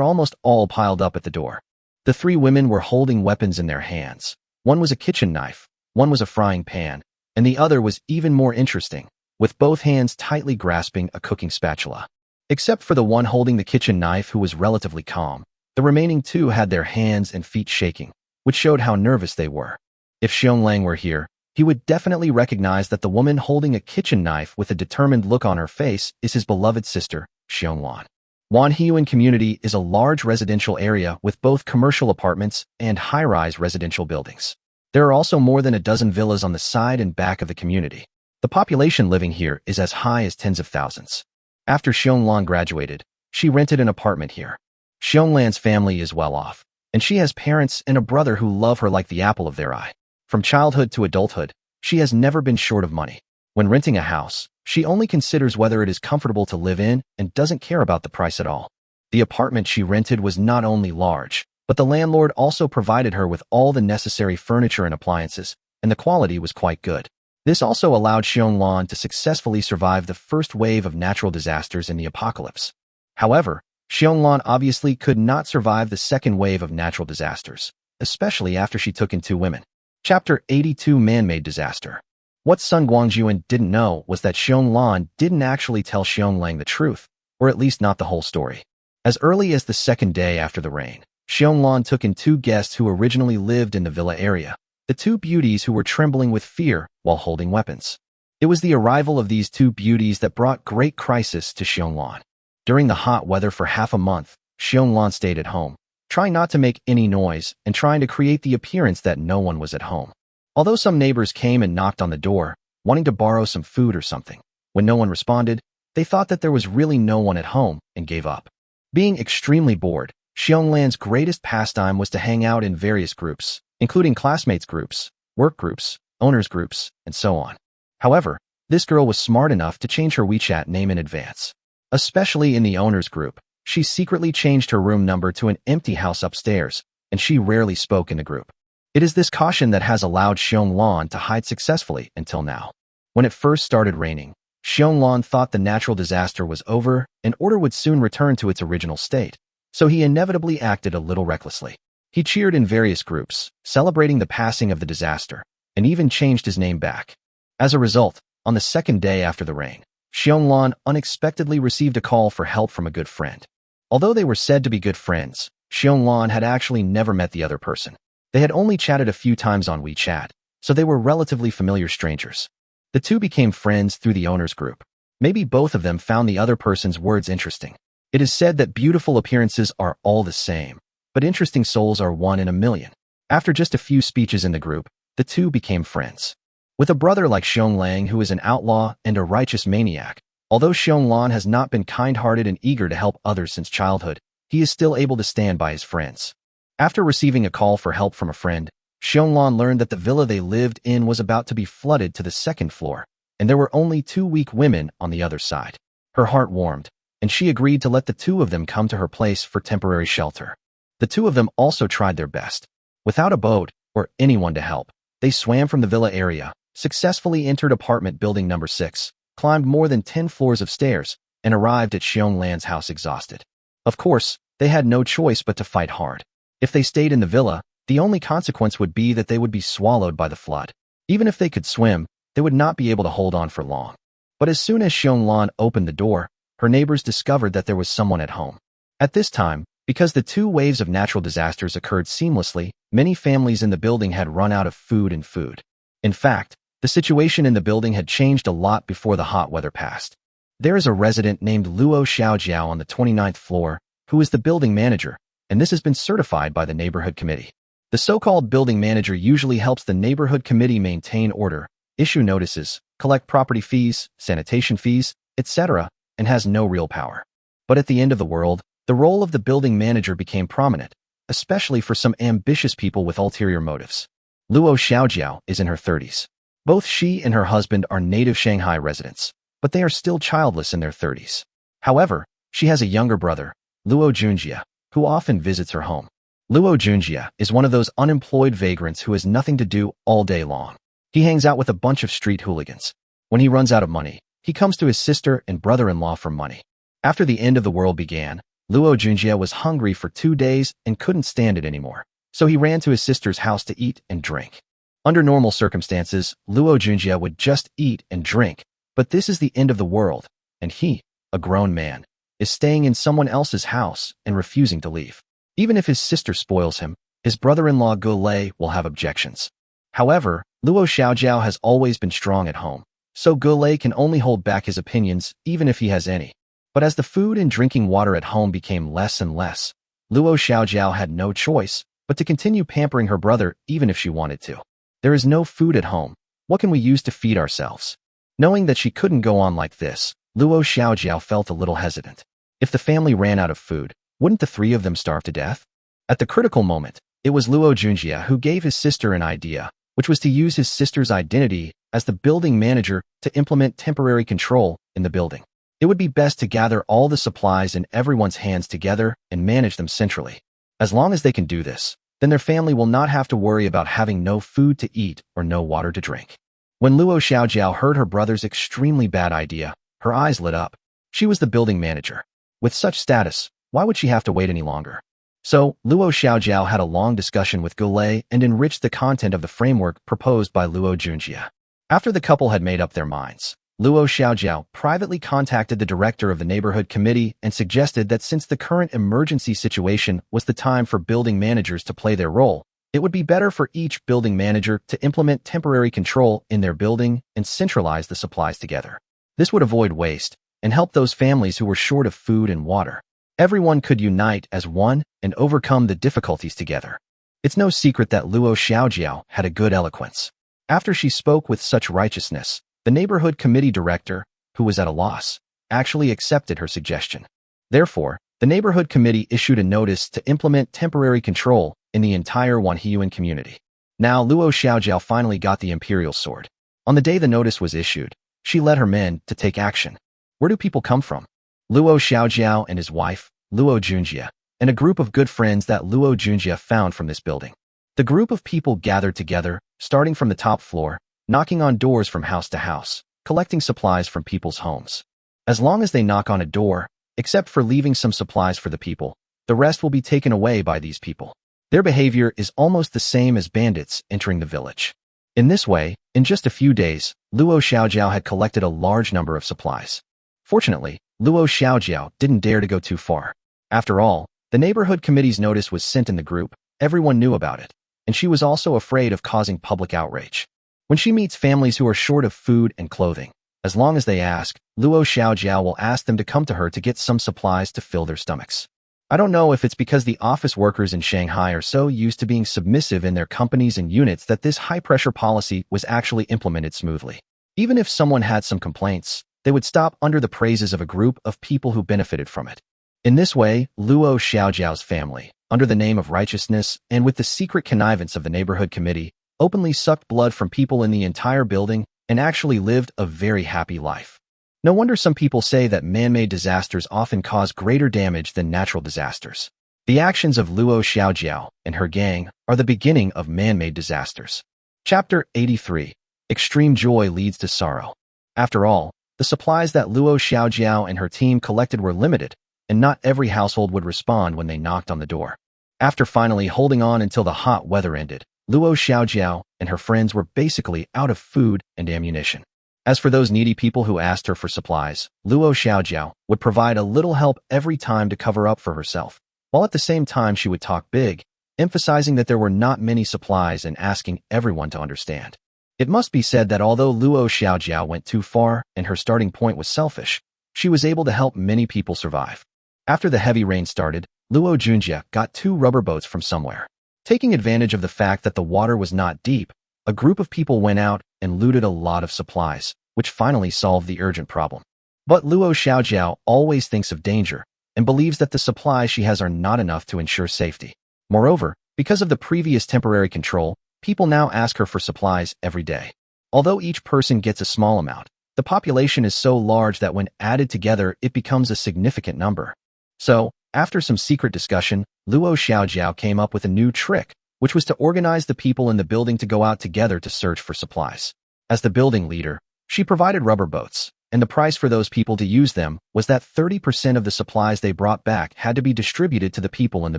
almost all piled up at the door. The 3 women were holding weapons in their hands. One was a kitchen knife, one was a frying pan, and the other was even more interesting, with both hands tightly grasping a cooking spatula. Except for the one holding the kitchen knife who was relatively calm, the remaining 2 had their hands and feet shaking, which showed how nervous they were. If Xionglan were here, he would definitely recognize that the woman holding a kitchen knife with a determined look on her face is his beloved sister, Xionglan. Wanhiyuan community is a large residential area with both commercial apartments and high-rise residential buildings. There are also more than a dozen villas on the side and back of the community. The population living here is as high as tens of thousands. After Xionglan graduated, she rented an apartment here. Xionglan's family is well off, And she has parents and a brother who love her like the apple of their eye. From childhood to adulthood, she has never been short of money. When renting a house, she only considers whether it is comfortable to live in and doesn't care about the price at all. The apartment she rented was not only large, but the landlord also provided her with all the necessary furniture and appliances, and the quality was quite good. This also allowed Xionglan to successfully survive the first wave of natural disasters in the apocalypse. However, Xionglan obviously could not survive the second wave of natural disasters, especially after she took in 2 women. Chapter 82 Man-Made Disaster. What Sun Guangjun didn't know was that Xionglan didn't actually tell Xionglang the truth, or at least not the whole story. As early as the second day after the rain, Xionglan took in 2 guests who originally lived in the villa area, the 2 beauties who were trembling with fear while holding weapons. It was the arrival of these 2 beauties that brought great crisis to Xionglan. During the hot weather for half a month, Xionglan stayed at home, trying not to make any noise and trying to create the appearance that no one was at home. Although some neighbors came and knocked on the door, wanting to borrow some food or something, when no one responded, they thought that there was really no one at home and gave up. Being extremely bored, Xionglan's greatest pastime was to hang out in various groups, including classmates groups, work groups, owners groups, and so on. However, this girl was smart enough to change her WeChat name in advance. Especially in the owners group, she secretly changed her room number to an empty house upstairs, and she rarely spoke in the group. It is this caution that has allowed Xionglan to hide successfully until now. When it first started raining, Xionglan thought the natural disaster was over and order would soon return to its original state, so he inevitably acted a little recklessly. He cheered in various groups, celebrating the passing of the disaster, and even changed his name back. As a result, on the second day after the rain, Xionglan unexpectedly received a call for help from a good friend. Although they were said to be good friends, Xionglan had actually never met the other person. They had only chatted a few times on WeChat, so they were relatively familiar strangers. The 2 became friends through the owners group. Maybe both of them found the other person's words interesting. It is said that beautiful appearances are all the same, but interesting souls are 1 in a million. After just a few speeches in the group, the 2 became friends. With a brother like Xionglang who is an outlaw and a righteous maniac, although Xionglan has not been kind-hearted and eager to help others since childhood, he is still able to stand by his friends. After receiving a call for help from a friend, Xionglan learned that the villa they lived in was about to be flooded to the 2nd floor, and there were only 2 weak women on the other side. Her heart warmed, and she agreed to let the 2 of them come to her place for temporary shelter. The 2 of them also tried their best. Without a boat or anyone to help, they swam from the villa area, successfully entered apartment building number 6, climbed more than 10 floors of stairs, and arrived at Xionglan's house exhausted. Of course, they had no choice but to fight hard. If they stayed in the villa, the only consequence would be that they would be swallowed by the flood. Even if they could swim, they would not be able to hold on for long. But as soon as Xionglan opened the door, her neighbors discovered that there was someone at home. At this time, because the 2 waves of natural disasters occurred seamlessly, many families in the building had run out of food and food. In fact, the situation in the building had changed a lot before the hot weather passed. There is a resident named Luo Xiaojiao on the 29th floor, who is the building manager, and this has been certified by the neighborhood committee. The so-called building manager usually helps the neighborhood committee maintain order, issue notices, collect property fees, sanitation fees, etc., and has no real power. But at the end of the world, the role of the building manager became prominent, especially for some ambitious people with ulterior motives. Luo Xiaojiao is in her 30s. Both she and her husband are native Shanghai residents, but they are still childless in their 30s. However, she has a younger brother, Luo Junjia, who often visits her home. Luo Junjia is one of those unemployed vagrants who has nothing to do all day long. He hangs out with a bunch of street hooligans. When he runs out of money, he comes to his sister and brother-in-law for money. After the end of the world began, Luo Junjia was hungry for 2 days and couldn't stand it anymore, so he ran to his sister's house to eat and drink. Under normal circumstances, Luo Junjia would just eat and drink, but this is the end of the world, and he, a grown man, is staying in someone else's house and refusing to leave. Even if his sister spoils him, his brother-in-law Gulei will have objections. However, Luo Xiaojiao has always been strong at home, so Gulei can only hold back his opinions even if he has any. But as the food and drinking water at home became less and less, Luo Xiaojiao had no choice but to continue pampering her brother even if she wanted to. There is no food at home. What can we use to feed ourselves? Knowing that she couldn't go on like this, Luo Xiaojiao felt a little hesitant. If the family ran out of food, wouldn't the 3 of them starve to death? At the critical moment, it was Luo Junjie who gave his sister an idea, which was to use his sister's identity as the building manager to implement temporary control in the building. It would be best to gather all the supplies in everyone's hands together and manage them centrally. As long as they can do this, then their family will not have to worry about having no food to eat or no water to drink. When Luo Xiaojiao heard her brother's extremely bad idea, her eyes lit up. She was the building manager. With such status, why would she have to wait any longer? So, Luo Xiaojiao had a long discussion with Gulei and enriched the content of the framework proposed by Luo Junjie. After the couple had made up their minds, Luo Xiaojiao privately contacted the director of the neighborhood committee and suggested that since the current emergency situation was the time for building managers to play their role, it would be better for each building manager to implement temporary control in their building and centralize the supplies together. This would avoid waste and help those families who were short of food and water. Everyone could unite as one and overcome the difficulties together. It's no secret that Luo Xiaojiao had a good eloquence. After she spoke with such righteousness, the neighborhood committee director, who was at a loss, actually accepted her suggestion. Therefore, the neighborhood committee issued a notice to implement temporary control in the entire Wanhiyuan community. Now Luo Xiaojiao finally got the imperial sword. On the day the notice was issued, she led her men to take action. Where do people come from? Luo Xiaojiao and his wife, Luo Junjie, and a group of good friends that Luo Junjie found from this building. The group of people gathered together, starting from the top floor, knocking on doors from house to house, collecting supplies from people's homes. As long as they knock on a door, except for leaving some supplies for the people, the rest will be taken away by these people. Their behavior is almost the same as bandits entering the village. In this way, in just a few days, Luo Xiaojiao had collected a large number of supplies. Fortunately, Luo Xiaojiao didn't dare to go too far. After all, the neighborhood committee's notice was sent in the group, everyone knew about it, and she was also afraid of causing public outrage. When she meets families who are short of food and clothing, as long as they ask, Luo Xiaojiao will ask them to come to her to get some supplies to fill their stomachs. I don't know if it's because the office workers in Shanghai are so used to being submissive in their companies and units that this high-pressure policy was actually implemented smoothly. Even if someone had some complaints, they would stop under the praises of a group of people who benefited from it. In this way, Luo Xiaojiao's family, under the name of righteousness and with the secret connivance of the neighborhood committee, openly sucked blood from people in the entire building and actually lived a very happy life. No wonder some people say that man-made disasters often cause greater damage than natural disasters. The actions of Luo Xiaojiao and her gang are the beginning of man-made disasters. Chapter 83. Extreme joy leads to sorrow. After all, the supplies that Luo Xiaojiao and her team collected were limited, and not every household would respond when they knocked on the door. After finally holding on until the hot weather ended, Luo Xiaojiao and her friends were basically out of food and ammunition. As for those needy people who asked her for supplies, Luo Xiaojiao would provide a little help every time to cover up for herself, while at the same time she would talk big, emphasizing that there were not many supplies and asking everyone to understand. It must be said that although Luo Xiaojiao went too far and her starting point was selfish, she was able to help many people survive. After the heavy rain started, Luo Junjie got 2 rubber boats from somewhere. Taking advantage of the fact that the water was not deep, a group of people went out and looted a lot of supplies, which finally solved the urgent problem. But Luo Xiaojiao always thinks of danger and believes that the supplies she has are not enough to ensure safety. Moreover, because of the previous temporary control, people now ask her for supplies every day. Although each person gets a small amount, the population is so large that when added together it becomes a significant number. So, after some secret discussion, Luo Xiaojiao came up with a new trick, which was to organize the people in the building to go out together to search for supplies. As the building leader, she provided rubber boats, and the price for those people to use them was that 30% of the supplies they brought back had to be distributed to the people in the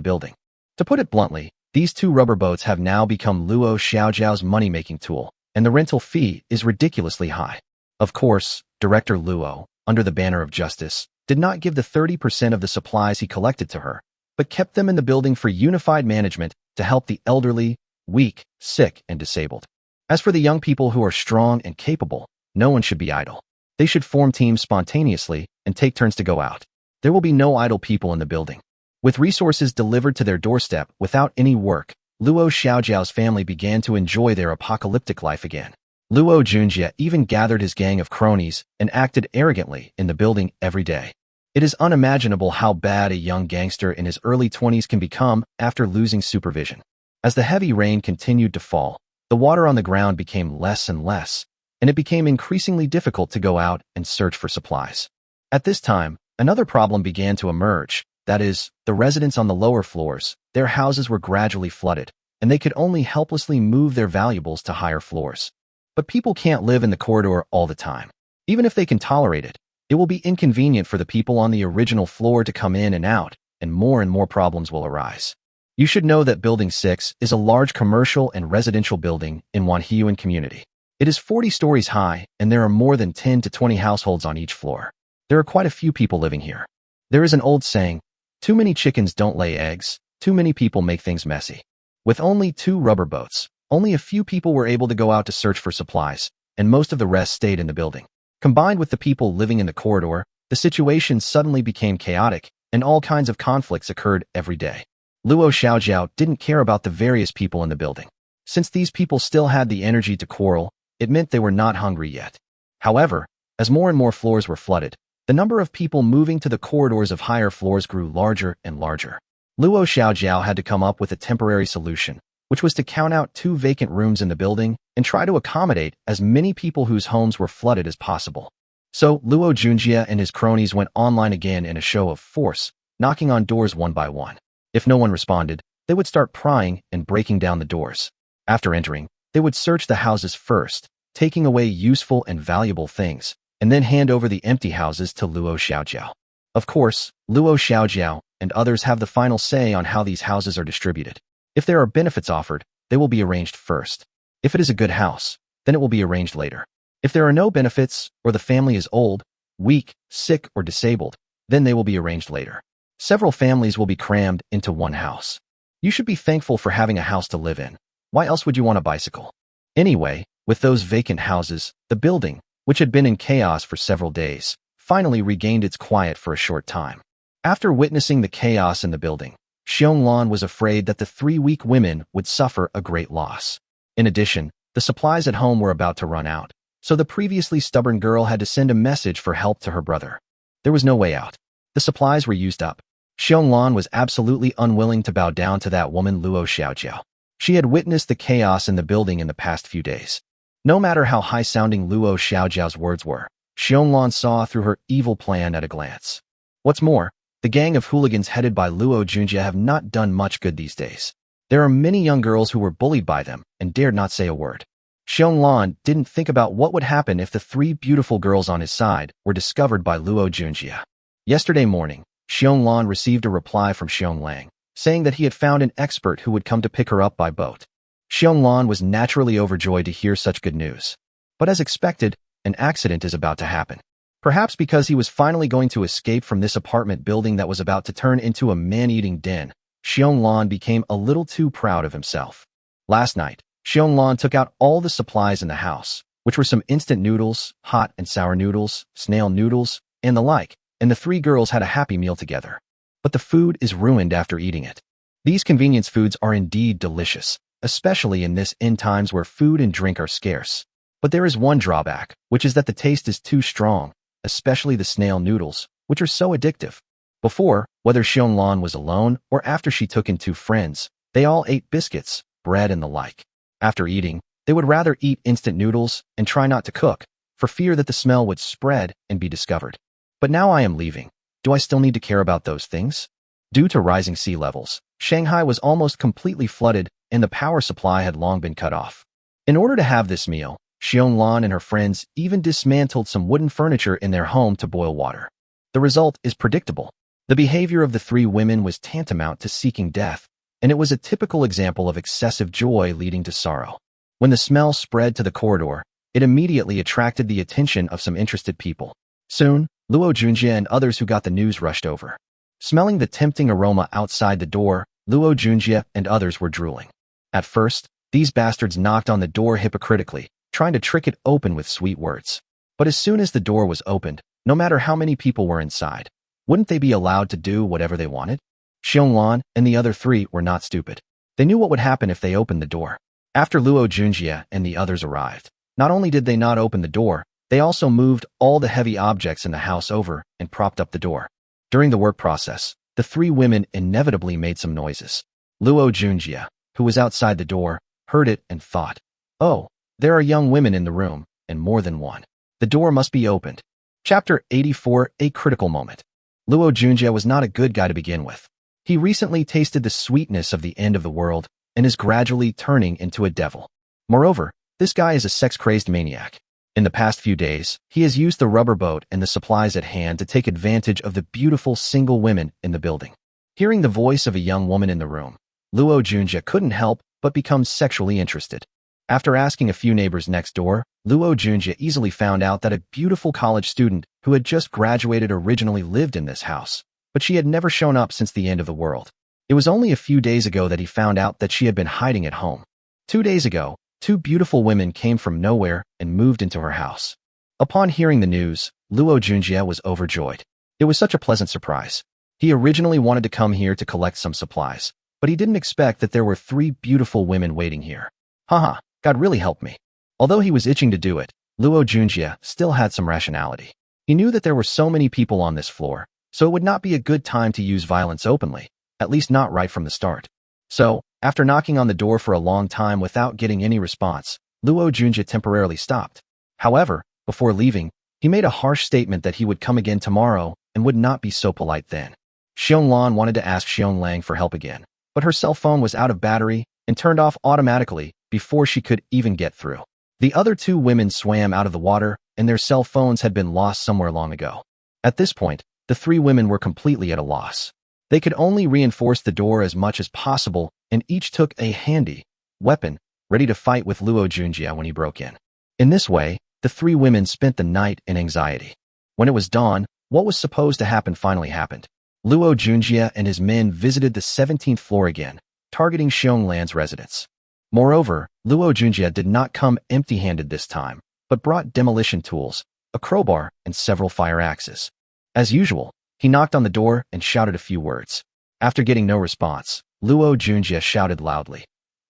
building. To put it bluntly, these 2 rubber boats have now become Luo Xiaojiao's money-making tool, and the rental fee is ridiculously high. Of course, Director Luo, under the banner of justice, did not give the 30% of the supplies he collected to her, but kept them in the building for unified management to help the elderly, weak, sick, and disabled. As for the young people who are strong and capable, no one should be idle. They should form teams spontaneously and take turns to go out. There will be no idle people in the building. With resources delivered to their doorstep without any work, Luo Xiaojiao's family began to enjoy their apocalyptic life again. Luo Junjie even gathered his gang of cronies and acted arrogantly in the building every day. It is unimaginable how bad a young gangster in his early 20s can become after losing supervision. As the heavy rain continued to fall, the water on the ground became less and less, and it became increasingly difficult to go out and search for supplies. At this time, another problem began to emerge. That is, the residents on the lower floors, their houses were gradually flooded, and they could only helplessly move their valuables to higher floors. But people can't live in the corridor all the time. Even if they can tolerate it, it will be inconvenient for the people on the original floor to come in and out, and more problems will arise. You should know that Building 6 is a large commercial and residential building in Wanhyuan community. It is 40 stories high, and there are more than 10 to 20 households on each floor. There are quite a few people living here. There is an old saying, too many chickens don't lay eggs, too many people make things messy. With only 2 rubber boats, only a few people were able to go out to search for supplies, and most of the rest stayed in the building. Combined with the people living in the corridor, the situation suddenly became chaotic, and all kinds of conflicts occurred every day. Luo Xiaojiao didn't care about the various people in the building. Since these people still had the energy to quarrel, it meant they were not hungry yet. However, as more and more floors were flooded, the number of people moving to the corridors of higher floors grew larger and larger. Luo Xiaojiao had to come up with a temporary solution, which was to count out 2 vacant rooms in the building and try to accommodate as many people whose homes were flooded as possible. So Luo Junjie and his cronies went online again in a show of force, knocking on doors one by one. If no one responded, they would start prying and breaking down the doors. After entering, they would search the houses first, taking away useful and valuable things, and then hand over the empty houses to Luo Xiaojiao. Of course, Luo Xiaojiao and others have the final say on how these houses are distributed. If there are benefits offered, they will be arranged first. If it is a good house, then it will be arranged later. If there are no benefits, or the family is old, weak, sick, or disabled, then they will be arranged later. Several families will be crammed into one house. You should be thankful for having a house to live in. Why else would you want a bicycle? Anyway, with those vacant houses, the building, which had been in chaos for several days, finally regained its quiet for a short time. After witnessing the chaos in the building, Xionglan was afraid that the 3 weak women would suffer a great loss. In addition, the supplies at home were about to run out, so the previously stubborn girl had to send a message for help to her brother. There was no way out. The supplies were used up. Xionglan was absolutely unwilling to bow down to that woman Luo Xiaojiao. She had witnessed the chaos in the building in the past few days. No matter how high-sounding Luo Xiaojiao's words were, Xionglan saw through her evil plan at a glance. What's more, the gang of hooligans headed by Luo Junjie have not done much good these days. There are many young girls who were bullied by them and dared not say a word. Xionglan didn't think about what would happen if the 3 beautiful girls on his side were discovered by Luo Junjie. Yesterday morning, Xionglan received a reply from Xionglang, saying that he had found an expert who would come to pick her up by boat. Xionglan was naturally overjoyed to hear such good news. But as expected, an accident is about to happen. Perhaps because he was finally going to escape from this apartment building that was about to turn into a man-eating den, Xionglan became a little too proud of himself. Last night, Xionglan took out all the supplies in the house, which were some instant noodles, hot and sour noodles, snail noodles, and the like, and the 3 girls had a happy meal together. But the food is ruined after eating it. These convenience foods are indeed delicious, especially in this end times where food and drink are scarce. But there is one drawback, which is that the taste is too strong, especially the snail noodles, which are so addictive. Before, whether Xionglan was alone or after she took in 2 friends, they all ate biscuits, bread and the like. After eating, they would rather eat instant noodles and try not to cook, for fear that the smell would spread and be discovered. But now I am leaving. Do I still need to care about those things? Due to rising sea levels, Shanghai was almost completely flooded and the power supply had long been cut off. In order to have this meal, Xionglan and her friends even dismantled some wooden furniture in their home to boil water. The result is predictable. The behavior of the 3 women was tantamount to seeking death, and it was a typical example of excessive joy leading to sorrow. When the smell spread to the corridor, it immediately attracted the attention of some interested people. Soon, Luo Junjie and others who got the news rushed over. Smelling the tempting aroma outside the door, Luo Junjie and others were drooling. At first, these bastards knocked on the door hypocritically, trying to trick it open with sweet words. But as soon as the door was opened, no matter how many people were inside, wouldn't they be allowed to do whatever they wanted? Xionglan and the other 3 were not stupid. They knew what would happen if they opened the door. After Luo Junjie and the others arrived, not only did they not open the door, they also moved all the heavy objects in the house over and propped up the door. During the work process, the three women inevitably made some noises. Luo Junjie, who was outside the door, heard it and thought, "Oh, there are young women in the room, and more than one. The door must be opened." Chapter 84, A Critical Moment. Luo Junjie was not a good guy to begin with. He recently tasted the sweetness of the end of the world and is gradually turning into a devil. Moreover, this guy is a sex-crazed maniac. In the past few days, he has used the rubber boat and the supplies at hand to take advantage of the beautiful single women in the building. Hearing the voice of a young woman in the room, Luo Junjie couldn't help but become sexually interested. After asking a few neighbors next door, Luo Junjie easily found out that a beautiful college student who had just graduated originally lived in this house, but she had never shown up since the end of the world. It was only a few days ago that he found out that she had been hiding at home. 2 days ago, 2 beautiful women came from nowhere and moved into her house. Upon hearing the news, Luo Junjie was overjoyed. It was such a pleasant surprise. He originally wanted to come here to collect some supplies, but he didn't expect that there were 3 beautiful women waiting here. Haha, God really helped me. Although he was itching to do it, Luo Junjie still had some rationality. He knew that there were so many people on this floor, so it would not be a good time to use violence openly, at least not right from the start. So, after knocking on the door for a long time without getting any response, Luo Junjie temporarily stopped. However, before leaving, he made a harsh statement that he would come again tomorrow and would not be so polite then. Xionglan wanted to ask Xionglang for help again, but her cell phone was out of battery and turned off automatically before she could even get through. The other 2 women swam out of the water and their cell phones had been lost somewhere long ago. At this point, the 3 women were completely at a loss. They could only reinforce the door as much as possible and each took a handy weapon ready to fight with Luo Junjie when he broke in. In this way, the 3 women spent the night in anxiety. When it was dawn, what was supposed to happen finally happened. Luo Junjie and his men visited the 17th floor again, targeting Xionglan's residence. Moreover, Luo Junjie did not come empty-handed this time, but brought demolition tools, a crowbar, and several fire axes. As usual, he knocked on the door and shouted a few words. After getting no response, Luo Junjie shouted loudly,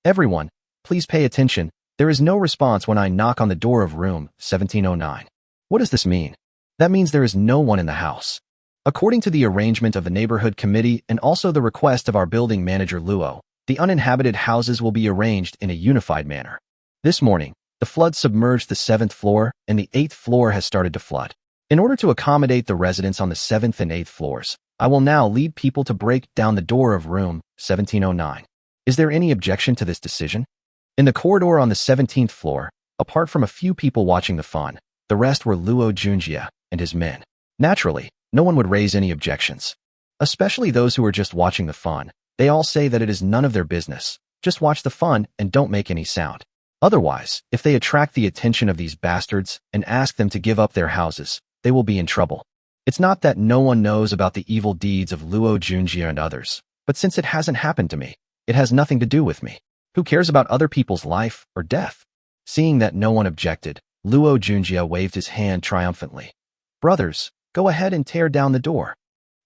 "Everyone, please pay attention. There is no response when I knock on the door of room 1709. What does this mean? That means there is no one in the house. According to the arrangement of the neighborhood committee and also the request of our building manager Luo, the uninhabited houses will be arranged in a unified manner. This morning, the flood submerged the 7th floor and the 8th floor has started to flood. In order to accommodate the residents on the 7th and 8th floors, I will now lead people to break down the door of room 1709. Is there any objection to this decision?" In the corridor on the 17th floor, apart from a few people watching the fun, the rest were Luo Junjie and his men. Naturally, no one would raise any objections. Especially those who are just watching the fun. They all say that it is none of their business. Just watch the fun and don't make any sound. Otherwise, if they attract the attention of these bastards and ask them to give up their houses, they will be in trouble. It's not that no one knows about the evil deeds of Luo Junjie and others, but since it hasn't happened to me, it has nothing to do with me. Who cares about other people's life or death? Seeing that no one objected, Luo Junjie waved his hand triumphantly. "Brothers, go ahead and tear down the door."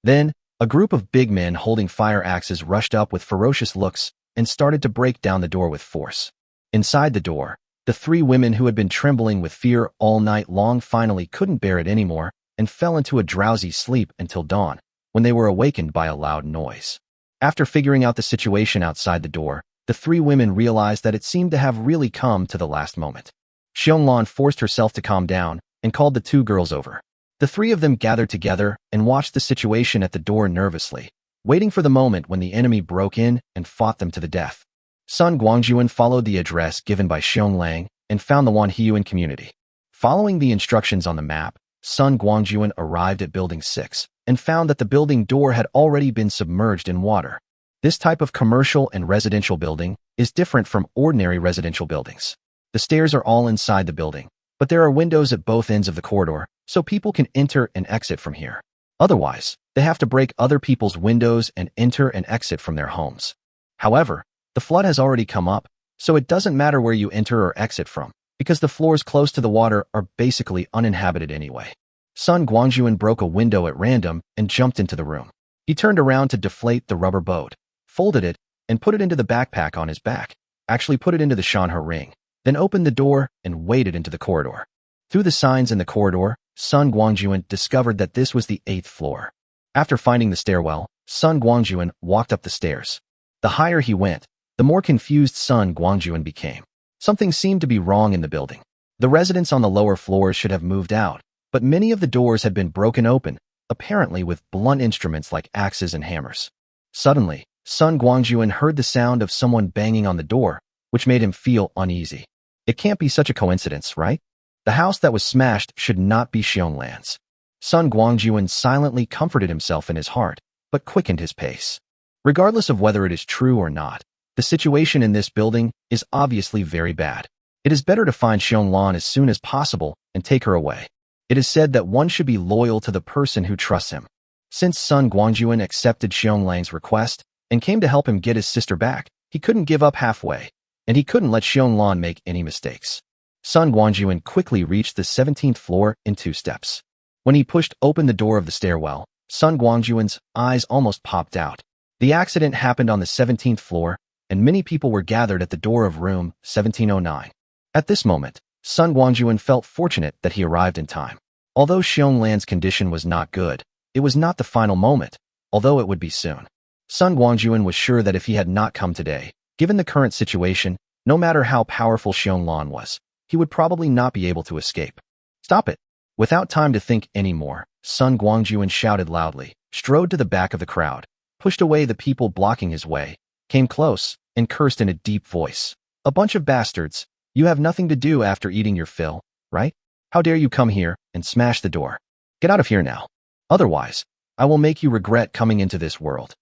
Then, a group of big men holding fire axes rushed up with ferocious looks and started to break down the door with force. Inside the door, the 3 women who had been trembling with fear all night long finally couldn't bear it anymore and fell into a drowsy sleep until dawn, when they were awakened by a loud noise. After figuring out the situation outside the door, the 3 women realized that it seemed to have really come to the last moment. Xionglan forced herself to calm down and called the 2 girls over. The 3 of them gathered together and watched the situation at the door nervously, waiting for the moment when the enemy broke in and fought them to the death. Sun Guangjun followed the address given by Xionglang and found the Wanhyuan community. Following the instructions on the map, Sun Guangjun arrived at Building 6 and found that the building door had already been submerged in water. This type of commercial and residential building is different from ordinary residential buildings. The stairs are all inside the building, but there are windows at both ends of the corridor, so people can enter and exit from here. Otherwise, they have to break other people's windows and enter and exit from their homes. However, the flood has already come up, so it doesn't matter where you enter or exit from, because the floors close to the water are basically uninhabited anyway. Sun Guangjun broke a window at random and jumped into the room. He turned around to deflate the rubber boat, folded it, and put it into the backpack on his back, actually put it into the Shanhe ring, then opened the door and waded into the corridor. Through the signs in the corridor, Sun Guangjun discovered that this was the 8th floor. After finding the stairwell, Sun Guangjun walked up the stairs. The higher he went, the more confused Sun Guangjun became. Something seemed to be wrong in the building. The residents on the lower floors should have moved out, but many of the doors had been broken open, apparently with blunt instruments like axes and hammers. Suddenly, Sun Guangjun heard the sound of someone banging on the door, which made him feel uneasy. It can't be such a coincidence, right? The house that was smashed should not be Xionglan's. Sun Guangjun silently comforted himself in his heart, but quickened his pace. Regardless of whether it is true or not, the situation in this building is obviously very bad. It is better to find Xionglan as soon as possible and take her away. It is said that one should be loyal to the person who trusts him. Since Sun Guangjun accepted Xionglan's request and came to help him get his sister back, he couldn't give up halfway, and he couldn't let Xionglan make any mistakes. Sun Guangjun quickly reached the 17th floor in 2 steps. When he pushed open the door of the stairwell, Sun Guangjun's eyes almost popped out. The accident happened on the 17th floor, and many people were gathered at the door of room 1709. At this moment, Sun Guangjun felt fortunate that he arrived in time. Although Xionglan's condition was not good, it was not the final moment, although it would be soon. Sun Guangjun was sure that if he had not come today, given the current situation, no matter how powerful Xionglan was, he would probably not be able to escape. Stop it! Without time to think anymore, Sun Guangjun shouted loudly, strode to the back of the crowd, pushed away the people blocking his way, came close, and cursed in a deep voice. A bunch of bastards! You have nothing to do after eating your fill, right? How dare you come here and smash the door? Get out of here now. Otherwise, I will make you regret coming into this world.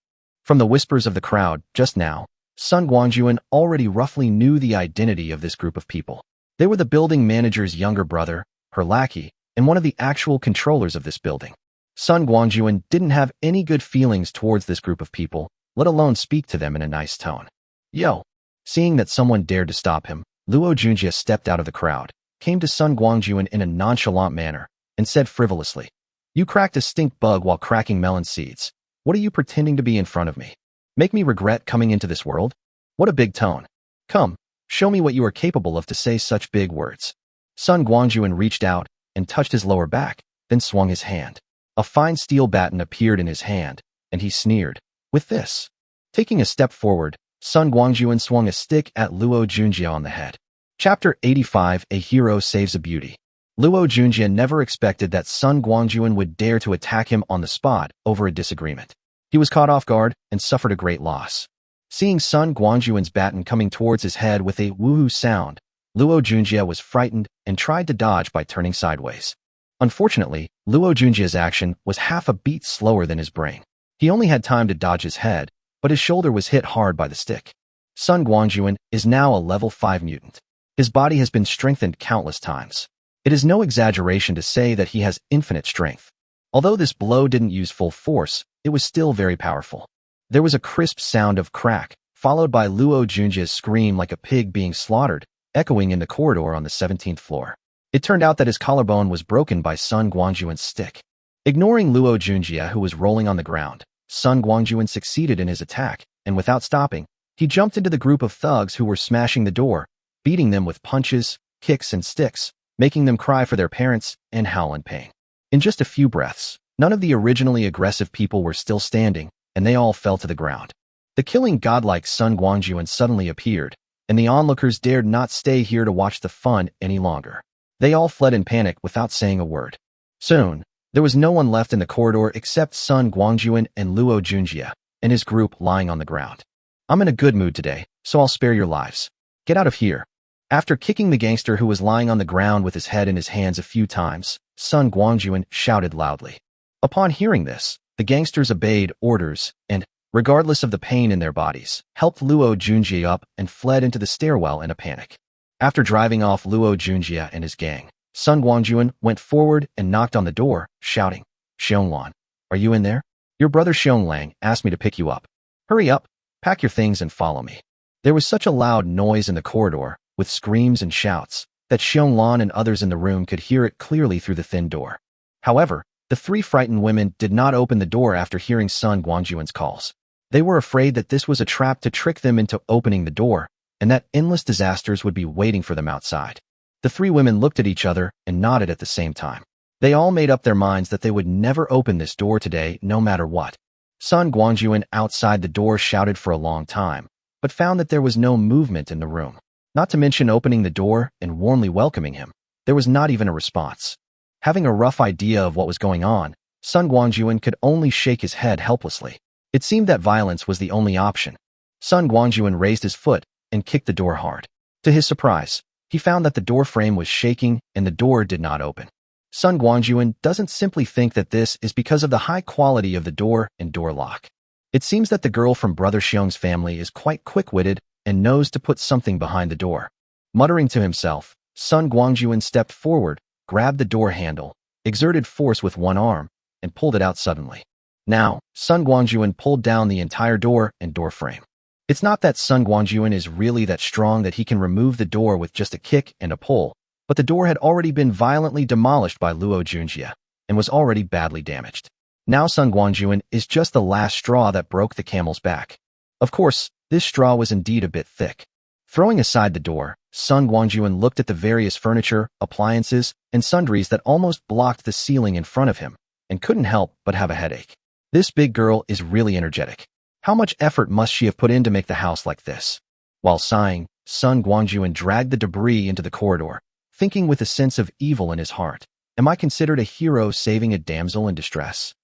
From the whispers of the crowd just now, Sun Guangjun already roughly knew the identity of this group of people. They were the building manager's younger brother, her lackey, and one of the actual controllers of this building. Sun Guangjun didn't have any good feelings towards this group of people, let alone speak to them in a nice tone. Yo! Seeing that someone dared to stop him, Luo Junjie stepped out of the crowd, came to Sun Guangjun in a nonchalant manner, and said frivolously, "You cracked a stink bug while cracking melon seeds. What are you pretending to be in front of me? Make me regret coming into this world? What a big tone. Come, show me what you are capable of to say such big words." Sun Guangjun reached out and touched his lower back, then swung his hand. A fine steel baton appeared in his hand, and he sneered, "With this." Taking a step forward, Sun Guangjun swung a stick at Luo Junjie on the head. Chapter 85: A Hero Saves a Beauty. Luo Junjie never expected that Sun Guangjun would dare to attack him on the spot over a disagreement. He was caught off guard and suffered a great loss. Seeing Sun Guangjun's baton coming towards his head with a woohoo sound, Luo Junjie was frightened and tried to dodge by turning sideways. Unfortunately, Luo Junjie's action was half a beat slower than his brain. He only had time to dodge his head, but his shoulder was hit hard by the stick. Sun Guangjun is now a level 5 mutant. His body has been strengthened countless times. It is no exaggeration to say that he has infinite strength. Although this blow didn't use full force, it was still very powerful. There was a crisp sound of crack, followed by Luo Junjie's scream like a pig being slaughtered, echoing in the corridor on the 17th floor. It turned out that his collarbone was broken by Sun Guangjun's stick. Ignoring Luo Junjie, who was rolling on the ground, Sun Guangjun succeeded in his attack, and without stopping, he jumped into the group of thugs who were smashing the door, beating them with punches, kicks, and sticks, making them cry for their parents and howl in pain. In just a few breaths, none of the originally aggressive people were still standing, and they all fell to the ground. The killing godlike Sun Guangjun suddenly appeared, and the onlookers dared not stay here to watch the fun any longer. They all fled in panic without saying a word. Soon, there was no one left in the corridor except Sun Guangjun and Luo Junjie, and his group lying on the ground. "I'm in a good mood today, so I'll spare your lives. Get out of here." After kicking the gangster who was lying on the ground with his head in his hands a few times, Sun Guangjun shouted loudly. Upon hearing this, the gangsters obeyed orders and, regardless of the pain in their bodies, helped Luo Junjie up and fled into the stairwell in a panic. After driving off Luo Junjie and his gang, Sun Guangjun went forward and knocked on the door, shouting, "Xionglan, are you in there? Your brother Xionglang asked me to pick you up. Hurry up, pack your things and follow me." There was such a loud noise in the corridor, with screams and shouts, that Xionglan and others in the room could hear it clearly through the thin door. However, the 3 frightened women did not open the door after hearing Sun Guangjun's calls. They were afraid that this was a trap to trick them into opening the door, and that endless disasters would be waiting for them outside. The 3 women looked at each other and nodded at the same time. They all made up their minds that they would never open this door today, no matter what. Sun Guangjun outside the door shouted for a long time, but found that there was no movement in the room. Not to mention opening the door and warmly welcoming him. There was not even a response. Having a rough idea of what was going on, Sun Guangjun could only shake his head helplessly. It seemed that violence was the only option. Sun Guangjun raised his foot and kicked the door hard. To his surprise, he found that the door frame was shaking and the door did not open. Sun Guangjun doesn't simply think that this is because of the high quality of the door and door lock. It seems that the girl from Brother Xiong's family is quite quick-witted and knows to put something behind the door. Muttering to himself, Sun Guangjun stepped forward, grabbed the door handle, exerted force with one arm, and pulled it out suddenly. Now, Sun Guangjun pulled down the entire door and door frame. It's not that Sun Guangjun is really that strong that he can remove the door with just a kick and a pull, but the door had already been violently demolished by Luo Junjie and was already badly damaged. Now Sun Guangjun is just the last straw that broke the camel's back. Of course, this straw was indeed a bit thick. Throwing aside the door, Sun Guangjun looked at the various furniture, appliances, and sundries that almost blocked the ceiling in front of him, and couldn't help but have a headache. This big girl is really energetic. How much effort must she have put in to make the house like this? While sighing, Sun Guangjun dragged the debris into the corridor, thinking with a sense of evil in his heart. Am I considered a hero saving a damsel in distress?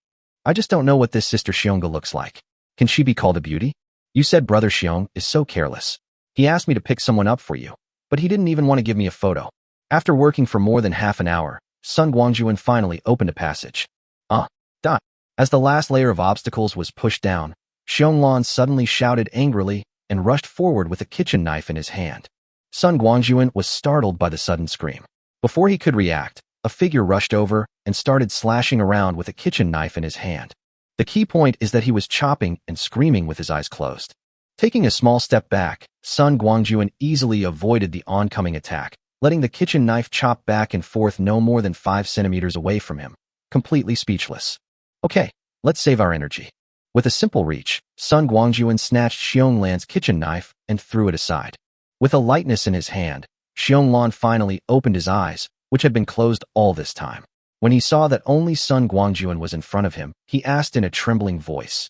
I just don't know what this Sister Xiongga looks like. Can she be called a beauty? You said Brother Xiong is so careless. He asked me to pick someone up for you, but he didn't even want to give me a photo. After working for more than half an hour, Sun Guangjun finally opened a passage. Die. As the last layer of obstacles was pushed down, Xionglan suddenly shouted angrily and rushed forward with a kitchen knife in his hand. Sun Guangjun was startled by the sudden scream. Before he could react, a figure rushed over and started slashing around with a kitchen knife in his hand. The key point is that he was chopping and screaming with his eyes closed. Taking a small step back, Sun Guangjun easily avoided the oncoming attack, letting the kitchen knife chop back and forth no more than 5 centimeters away from him, completely speechless. Okay, let's save our energy. With a simple reach, Sun Guangjun snatched Xionglan's kitchen knife and threw it aside. With a lightness in his hand, Xionglan finally opened his eyes, which had been closed all this time. When he saw that only Sun Guangjun was in front of him, he asked in a trembling voice,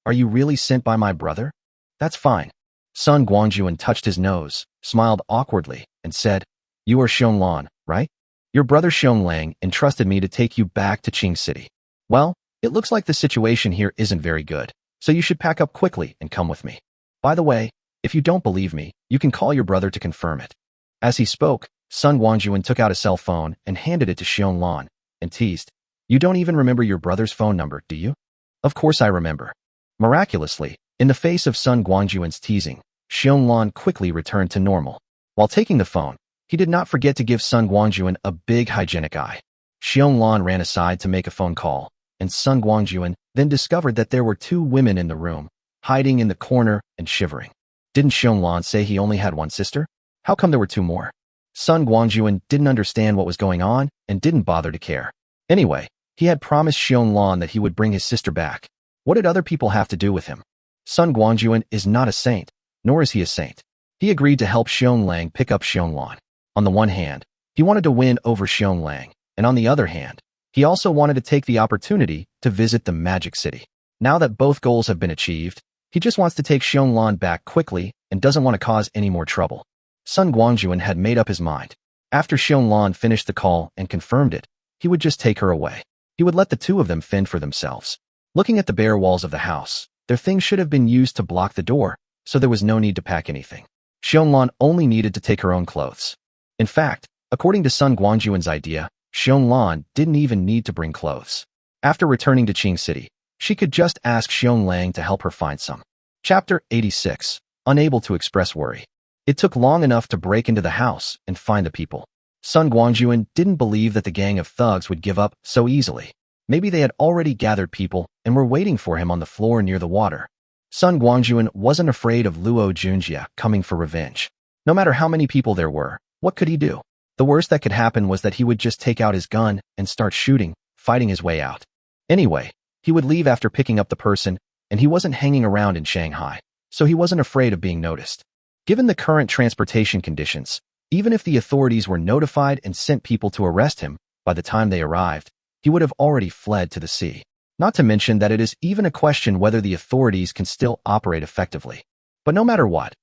Are you really sent by my brother? That's fine. Sun Guangjun touched his nose, smiled awkwardly, and said, You are Xionglan, right? Your brother Xionglang entrusted me to take you back to Qing City. Well, it looks like the situation here isn't very good, so you should pack up quickly and come with me. By the way, if you don't believe me, you can call your brother to confirm it. As he spoke, Sun Guangjun took out a cell phone and handed it to Xionglan, and teased, You don't even remember your brother's phone number, do you? Of course I remember. Miraculously, in the face of Sun Guangjun's teasing, Xionglan quickly returned to normal. While taking the phone, he did not forget to give Sun Guangjun a big hygienic eye. Xionglan ran aside to make a phone call, and Sun Guangjun then discovered that there were 2 women in the room, hiding in the corner and shivering. Didn't Xionglan say he only had one sister? How come there were 2 more? Sun Guangjun didn't understand what was going on and didn't bother to care. Anyway, he had promised Xionglan that he would bring his sister back. What did other people have to do with him? Sun Guangjun is not a saint, nor is he a saint. He agreed to help Xionglang pick up Xionglan. On the one hand, he wanted to win over Xionglang, and on the other hand, he also wanted to take the opportunity to visit the Magic City. Now that both goals have been achieved, he just wants to take Xionglan back quickly and doesn't want to cause any more trouble. Sun Guangjun had made up his mind. After Xionglan finished the call and confirmed it, he would just take her away. He would let the 2 of them fend for themselves. Looking at the bare walls of the house, their things should have been used to block the door, so there was no need to pack anything. Xionglan only needed to take her own clothes. In fact, according to Sun Guangjun's idea, Xionglan didn't even need to bring clothes. After returning to Qing City, she could just ask Xionglang to help her find some. Chapter 86. Unable to express worry. It took long enough to break into the house and find the people. Sun Guangjun didn't believe that the gang of thugs would give up so easily. Maybe they had already gathered people and were waiting for him on the floor near the water. Sun Guangjun wasn't afraid of Luo Junjie coming for revenge. No matter how many people there were, what could he do? The worst that could happen was that he would just take out his gun and start shooting, fighting his way out. Anyway, he would leave after picking up the person, and he wasn't hanging around in Shanghai, so he wasn't afraid of being noticed. Given the current transportation conditions, even if the authorities were notified and sent people to arrest him, by the time they arrived, he would have already fled to the sea. Not to mention that it is even a question whether the authorities can still operate effectively. But no matter what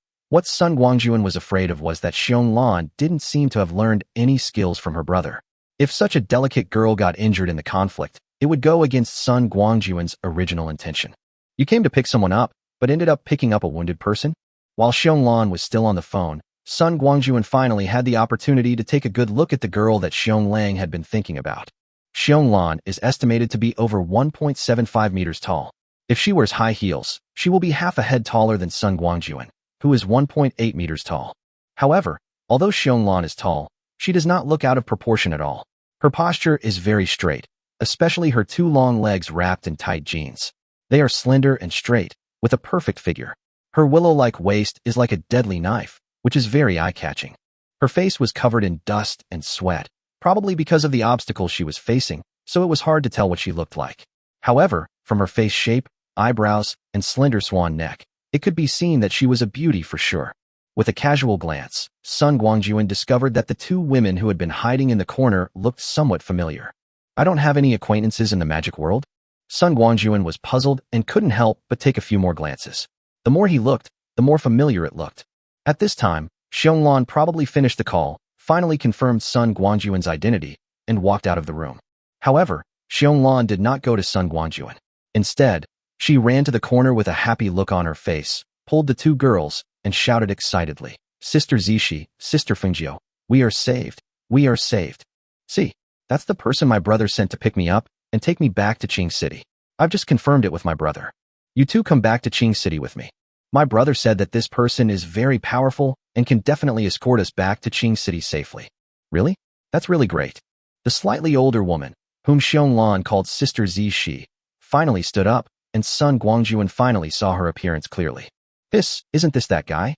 Sun Guangjun was afraid of was that Xionglan didn't seem to have learned any skills from her brother. If such a delicate girl got injured in the conflict, it would go against Sun Guangjun's original intention. You came to pick someone up, but ended up picking up a wounded person? While Xionglan was still on the phone, Sun Guangjun finally had the opportunity to take a good look at the girl that Xionglang had been thinking about. Xionglan is estimated to be over 1.75 meters tall. If she wears high heels, she will be half a head taller than Sun Guangjun, who is 1.8 meters tall. However, although Xionglan is tall, she does not look out of proportion at all. Her posture is very straight, especially her two long legs wrapped in tight jeans. They are slender and straight, with a perfect figure. Her willow-like waist is like a deadly knife, which is very eye-catching. Her face was covered in dust and sweat, probably because of the obstacles she was facing, so it was hard to tell what she looked like. However, from her face shape, eyebrows, and slender swan neck, it could be seen that she was a beauty for sure. With a casual glance, Sun Guangjun discovered that the two women who had been hiding in the corner looked somewhat familiar. I don't have any acquaintances in the magic world? Sun Guangjun was puzzled and couldn't help but take a few more glances. The more he looked, the more familiar it looked. At this time, Xionglan probably finished the call, finally confirmed Sun Guangjun's identity, and walked out of the room. However, Xionglan did not go to Sun Guangjun. Instead, she ran to the corner with a happy look on her face, pulled the two girls, and shouted excitedly, "Sister Zishi, Sister Fengjiu, we are saved. We are saved. See, that's the person my brother sent to pick me up and take me back to Qing City. I've just confirmed it with my brother. You two come back to Qing City with me. My brother said that this person is very powerful and can definitely escort us back to Qing City safely." Really? That's really great. The slightly older woman, whom Xionglan called Sister Zishi, finally stood up, and Sun Guangjun finally saw her appearance clearly. Isn't this that guy?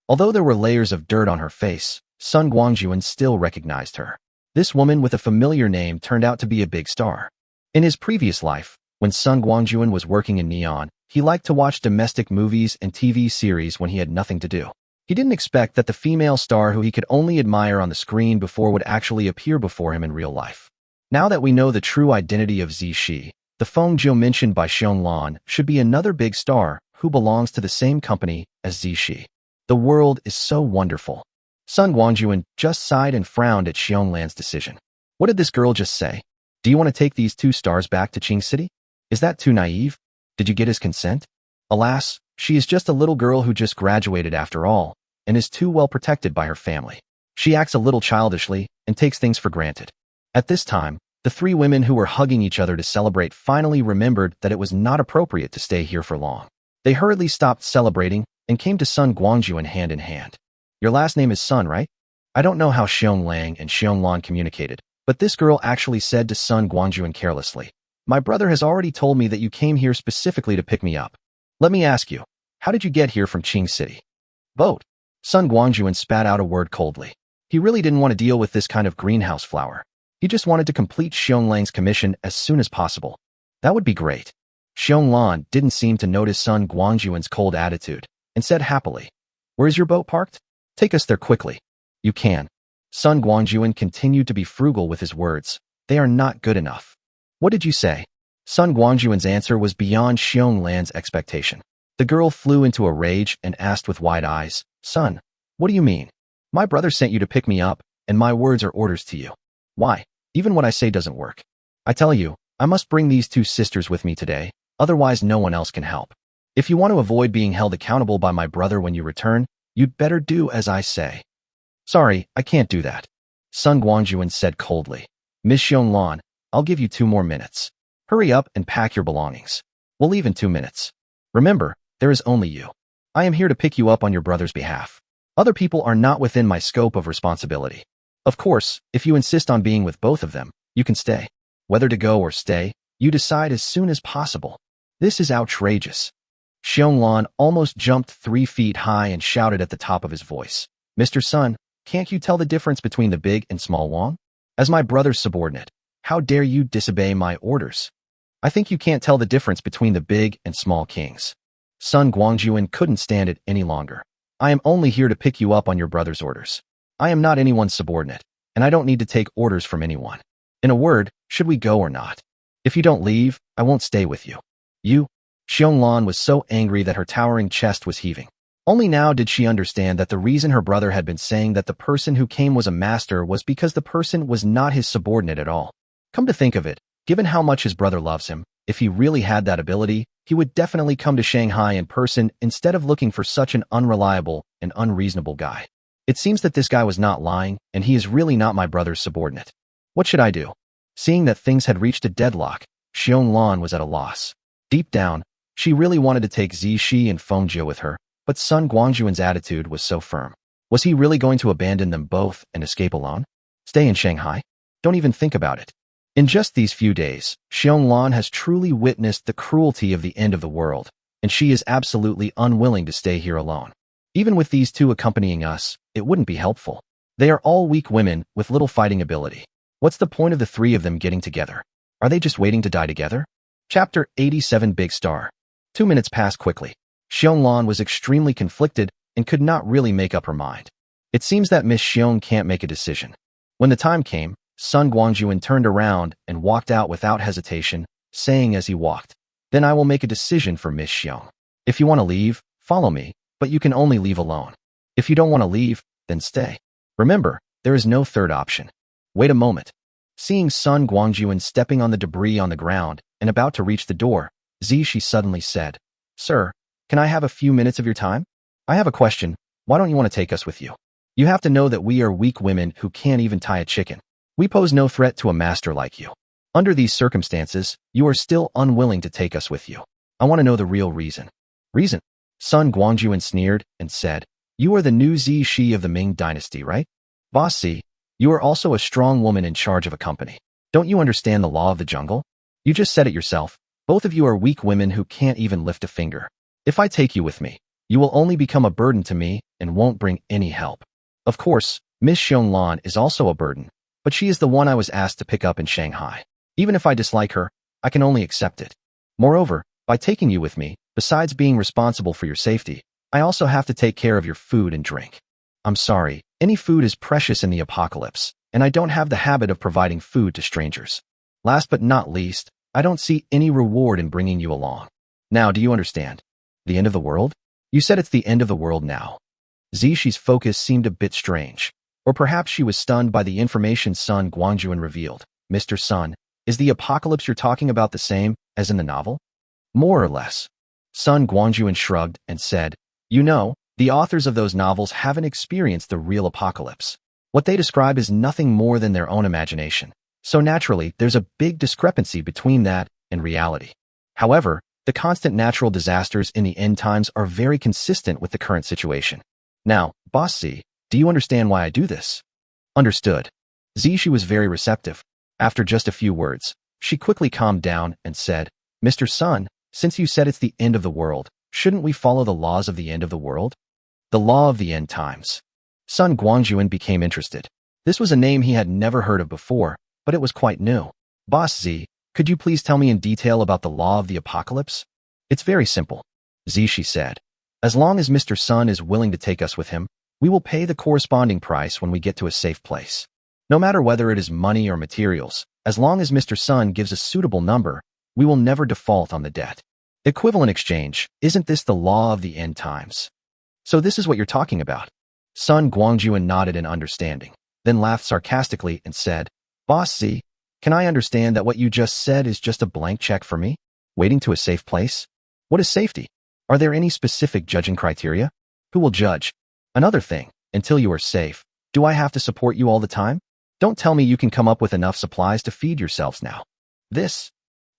Although there were layers of dirt on her face, Sun Guangjun still recognized her. This woman with a familiar name turned out to be a big star. In his previous life, when Sun Guangjun was working in Neon, he liked to watch domestic movies and TV series when he had nothing to do. He didn't expect that the female star who he could only admire on the screen before would actually appear before him in real life. Now that we know the true identity of Zishi, the Fengjiu mentioned by Xionglan should be another big star who belongs to the same company as Zishi. The world is so wonderful. Sun Guangjun just sighed and frowned at Xionglan's decision. What did this girl just say? Do you want to take these two stars back to Qing City? Is that too naive? Did you get his consent? Alas, she is just a little girl who just graduated after all, and is too well protected by her family. She acts a little childishly and takes things for granted. At this time, the three women who were hugging each other to celebrate finally remembered that it was not appropriate to stay here for long. They hurriedly stopped celebrating and came to Sun Guangjun hand in hand. Your last name is Sun, right? I don't know how Xionglang and Xionglan communicated, but this girl actually said to Sun Guangjun carelessly, "My brother has already told me that you came here specifically to pick me up. Let me ask you, how did you get here from Qing City?" Boat. Sun Guangjun spat out a word coldly. He really didn't want to deal with this kind of greenhouse flower. He just wanted to complete Xionglan's commission as soon as possible. That would be great. Xionglan didn't seem to notice Sun Guangjun's cold attitude, and said happily, "Where is your boat parked? Take us there quickly." "You can." Sun Guangjun continued to be frugal with his words. "They are not good enough." "What did you say?" Sun Guangjun's answer was beyond Xionglan's expectation. The girl flew into a rage and asked with wide eyes, "Sun, what do you mean? My brother sent you to pick me up, and my words are orders to you. Why? Even what I say doesn't work. I tell you, I must bring these two sisters with me today, otherwise no one else can help. If you want to avoid being held accountable by my brother when you return, you'd better do as I say." "Sorry, I can't do that," Sun Guangjun said coldly. "Miss Xionglan, I'll give you 2 more minutes. Hurry up and pack your belongings. We'll leave in 2 minutes. Remember, there is only you. I am here to pick you up on your brother's behalf. Other people are not within my scope of responsibility. Of course, if you insist on being with both of them, you can stay. Whether to go or stay, you decide as soon as possible. This is outrageous." Xionglan almost jumped 3 feet high and shouted at the top of his voice, "Mr. Sun, can't you tell the difference between the big and small Wang? As my brother's subordinate, how dare you disobey my orders? I think you can't tell the difference between the big and small kings." Sun Guangjun couldn't stand it any longer. "I am only here to pick you up on your brother's orders. I am not anyone's subordinate, and I don't need to take orders from anyone. In a word, should we go or not? If you don't leave, I won't stay with you. You? Xionglan was so angry that her towering chest was heaving. Only now did she understand that the reason her brother had been saying that the person who came was a master was because the person was not his subordinate at all. Come to think of it, given how much his brother loves him, if he really had that ability, he would definitely come to Shanghai in person instead of looking for such an unreliable and unreasonable guy. It seems that this guy was not lying, and he is really not my brother's subordinate. What should I do? Seeing that things had reached a deadlock, Xionglan was at a loss. Deep down, she really wanted to take Zixi and Fengjie with her, but Sun Guangjun's attitude was so firm. Was he really going to abandon them both and escape alone? Stay in Shanghai? Don't even think about it. In just these few days, Xionglan has truly witnessed the cruelty of the end of the world, and she is absolutely unwilling to stay here alone. Even with these two accompanying us, it wouldn't be helpful. They are all weak women with little fighting ability. What's the point of the three of them getting together? Are they just waiting to die together? Chapter 87 Big Star. 2 minutes passed quickly. Xionglan was extremely conflicted and could not really make up her mind. It seems that Miss Xiong can't make a decision. When the time came, Sun Guangjun turned around and walked out without hesitation, saying as he walked, "Then I will make a decision for Miss Xiong. If you want to leave, follow me, but you can only leave alone. If you don't want to leave, then stay. Remember, there is no third option." Wait a moment. Seeing Sun Guangjun stepping on the debris on the ground and about to reach the door, Zixi suddenly said, "Sir, can I have a few minutes of your time? I have a question. Why don't you want to take us with you? You have to know that we are weak women who can't even tie a chicken. We pose no threat to a master like you. Under these circumstances, you are still unwilling to take us with you. I want to know the real reason." "Reason?" Sun Guangjun sneered and said, "You are the new Zixi of the Ming dynasty, right? Boss Z, you are also a strong woman in charge of a company. Don't you understand the law of the jungle? You just said it yourself. Both of you are weak women who can't even lift a finger. If I take you with me, you will only become a burden to me and won't bring any help. Of course, Miss Xionglan is also a burden, but she is the one I was asked to pick up in Shanghai. Even if I dislike her, I can only accept it. Moreover, by taking you with me, besides being responsible for your safety, I also have to take care of your food and drink. I'm sorry, any food is precious in the apocalypse, and I don't have the habit of providing food to strangers. Last but not least, I don't see any reward in bringing you along. Now, do you understand? The end of the world? You said it's the end of the world now." Zixi's focus seemed a bit strange, or perhaps she was stunned by the information Sun Guangjun revealed. "Mr. Sun, is the apocalypse you're talking about the same as in the novel?" "More or less." Sun Guangjun shrugged and said, "You know, the authors of those novels haven't experienced the real apocalypse. What they describe is nothing more than their own imagination. So naturally, there's a big discrepancy between that and reality. However, the constant natural disasters in the end times are very consistent with the current situation. Now, Boss Z, do you understand why I do this?" "Understood." Zixi was very receptive. After just a few words, she quickly calmed down and said, "Mr. Sun, since you said it's the end of the world, shouldn't we follow the laws of the end of the world?" "The law of the end times." Sun Guangjun became interested. This was a name he had never heard of before, but it was quite new. "Boss Z, could you please tell me in detail about the law of the apocalypse?" "It's very simple," Zixi said. "As long as Mr. Sun is willing to take us with him, we will pay the corresponding price when we get to a safe place. No matter whether it is money or materials, as long as Mr. Sun gives a suitable number, we will never default on the debt. Equivalent exchange, isn't this the law of the end times?" "So this is what you're talking about?" Sun Guangjun nodded in understanding, then laughed sarcastically and said, "Boss Z, can I understand that what you just said is just a blank check for me? Waiting to a safe place? What is safety? Are there any specific judging criteria? Who will judge? Another thing, until you are safe, do I have to support you all the time? Don't tell me you can come up with enough supplies to feed yourselves now." "This?"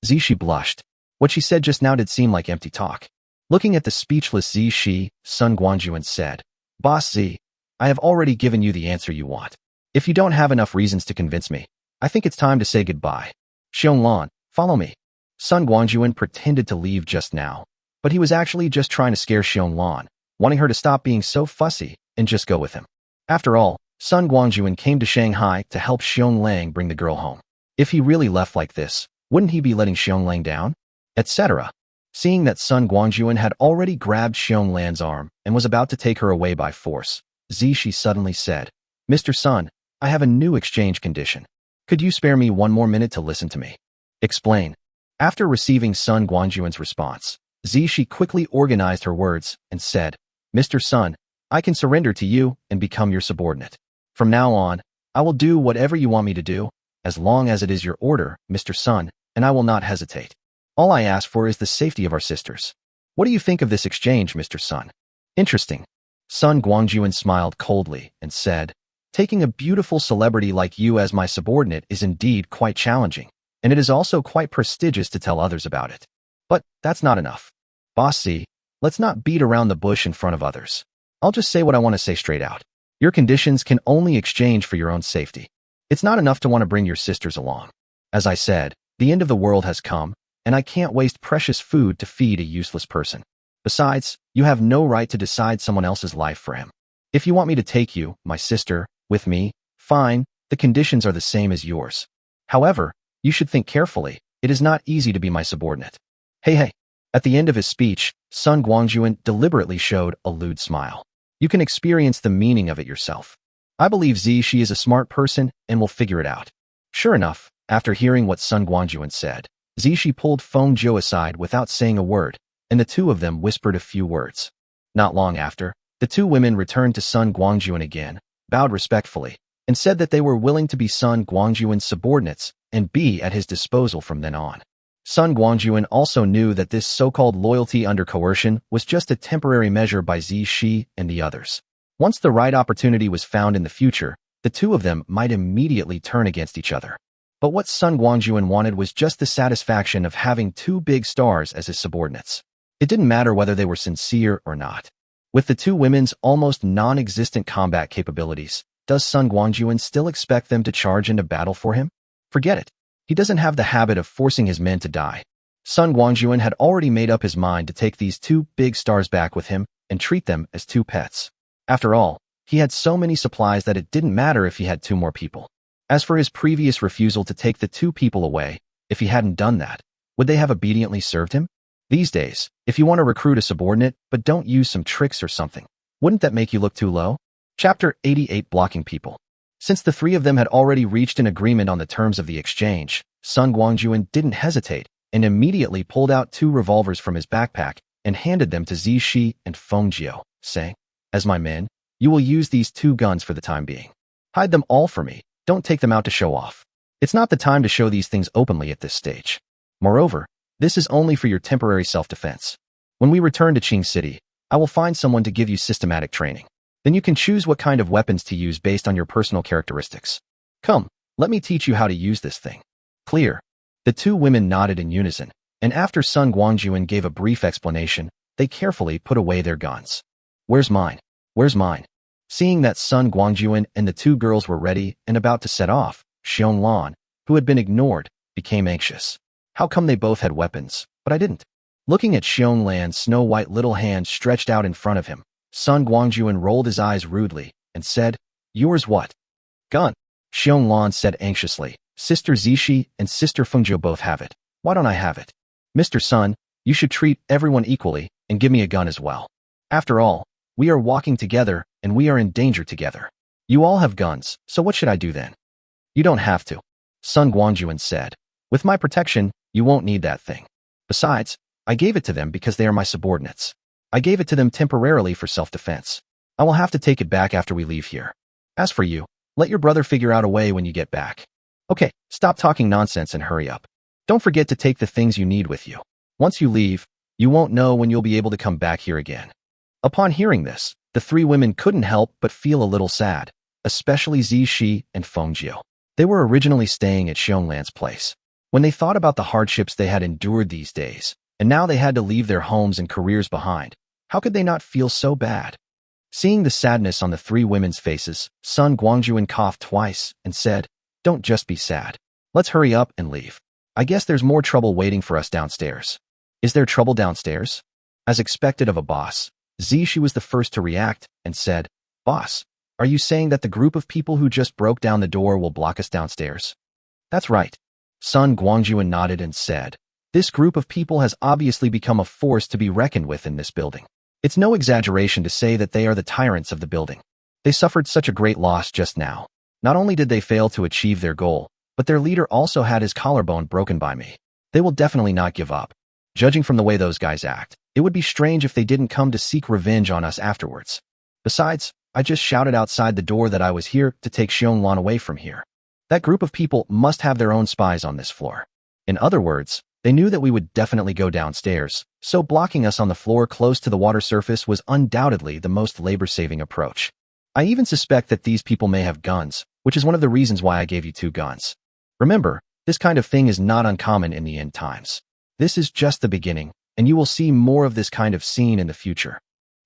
Zixi blushed. What she said just now did seem like empty talk. Looking at the speechless Zixi, Sun Guangjun said, "Boss Z, I have already given you the answer you want. If you don't have enough reasons to convince me, I think it's time to say goodbye. Xionglan, follow me." Sun Guangjun pretended to leave just now, but he was actually just trying to scare Xionglan, wanting her to stop being so fussy and just go with him. After all, Sun Guangjun came to Shanghai to help Xionglang bring the girl home. If he really left like this, wouldn't he be letting Xionglang down? Etc. Seeing that Sun Guangjun had already grabbed Xionglan's arm and was about to take her away by force, Zixi suddenly said, "Mr. Sun, I have a new exchange condition. Could you spare me one more minute to listen to me? Explain. After receiving Sun Guangjun's response, Zishi quickly organized her words and said, Mr. Sun, I can surrender to you and become your subordinate. From now on, I will do whatever you want me to do, as long as it is your order, Mr. Sun, and I will not hesitate. All I ask for is the safety of our sisters. What do you think of this exchange, Mr. Sun? Interesting. Sun Guangjun smiled coldly and said, taking a beautiful celebrity like you as my subordinate is indeed quite challenging, and it is also quite prestigious to tell others about it. But that's not enough. Boss C, let's not beat around the bush in front of others. I'll just say what I want to say straight out. Your conditions can only exchange for your own safety. It's not enough to want to bring your sisters along. As I said, the end of the world has come, and I can't waste precious food to feed a useless person. Besides, you have no right to decide someone else's life for him. If you want me to take you, my sister, with me, fine, the conditions are the same as yours. However, you should think carefully. It is not easy to be my subordinate. Hey. At the end of his speech, Sun Guangjun deliberately showed a lewd smile. You can experience the meaning of it yourself. I believe she is a smart person and will figure it out. Sure enough, after hearing what Sun Guangjun said, Zishi pulled Feng Jiu aside without saying a word, and the two of them whispered a few words. Not long after, the two women returned to Sun Guangjun again, bowed respectfully, and said that they were willing to be Sun Guangjun's subordinates and be at his disposal from then on. Sun Guangjun also knew that this so-called loyalty under coercion was just a temporary measure by Zishi and the others. Once the right opportunity was found in the future, the two of them might immediately turn against each other. But what Sun Guangjun wanted was just the satisfaction of having two big stars as his subordinates. It didn't matter whether they were sincere or not. With the two women's almost non-existent combat capabilities, does Sun Guangjun still expect them to charge into battle for him? Forget it. He doesn't have the habit of forcing his men to die. Sun Guangjun had already made up his mind to take these two big stars back with him and treat them as two pets. After all, he had so many supplies that it didn't matter if he had two more people. As for his previous refusal to take the two people away, if he hadn't done that, would they have obediently served him? These days, if you want to recruit a subordinate but don't use some tricks or something, wouldn't that make you look too low? Chapter 88 Blocking People. Since the three of them had already reached an agreement on the terms of the exchange, Sun Guangjun didn't hesitate and immediately pulled out two revolvers from his backpack and handed them to Zishi and Feng Jiu, saying, as my men, you will use these two guns for the time being. Hide them all for me, don't take them out to show off. It's not the time to show these things openly at this stage. Moreover, this is only for your temporary self-defense. When we return to Qing City, I will find someone to give you systematic training. Then you can choose what kind of weapons to use based on your personal characteristics. Come, let me teach you how to use this thing. Clear. The two women nodded in unison, and after Sun Guangjun gave a brief explanation, they carefully put away their guns. Where's mine? Where's mine? Seeing that Sun Guangjun and the two girls were ready and about to set off, Xiong Lan, who had been ignored, became anxious. How come they both had weapons, but I didn't? Looking at Xiong Lan's snow-white little hand stretched out in front of him, Sun Guangjun rolled his eyes rudely and said, yours what? Gun. Xiong Lan said anxiously, Sister Zishi and Sister Fengjiu both have it. Why don't I have it? Mr. Sun, you should treat everyone equally and give me a gun as well. After all, we are walking together and we are in danger together. You all have guns, so what should I do then? You don't have to. Sun Guangjun said, with my protection, you won't need that thing. Besides, I gave it to them because they are my subordinates. I gave it to them temporarily for self-defense. I will have to take it back after we leave here. As for you, let your brother figure out a way when you get back. Okay, stop talking nonsense and hurry up. Don't forget to take the things you need with you. Once you leave, you won't know when you'll be able to come back here again. Upon hearing this, the three women couldn't help but feel a little sad, especially Zishi and Feng Jiu. They were originally staying at Xionglan's place. When they thought about the hardships they had endured these days, and now they had to leave their homes and careers behind, how could they not feel so bad? Seeing the sadness on the three women's faces, Sun Guangjun coughed twice and said, don't just be sad. Let's hurry up and leave. I guess there's more trouble waiting for us downstairs. Is there trouble downstairs? As expected of a boss, Zishi was the first to react and said, Boss, are you saying that the group of people who just broke down the door will block us downstairs? That's right. Sun Guangjun nodded and said, this group of people has obviously become a force to be reckoned with in this building. It's no exaggeration to say that they are the tyrants of the building. They suffered such a great loss just now. Not only did they fail to achieve their goal, but their leader also had his collarbone broken by me. They will definitely not give up. Judging from the way those guys act, it would be strange if they didn't come to seek revenge on us afterwards. Besides, I just shouted outside the door that I was here to take Xionglan away from here. That group of people must have their own spies on this floor. In other words, they knew that we would definitely go downstairs, so blocking us on the floor close to the water surface was undoubtedly the most labor-saving approach. I even suspect that these people may have guns, which is one of the reasons why I gave you 2 guns. Remember, this kind of thing is not uncommon in the end times. This is just the beginning, and you will see more of this kind of scene in the future.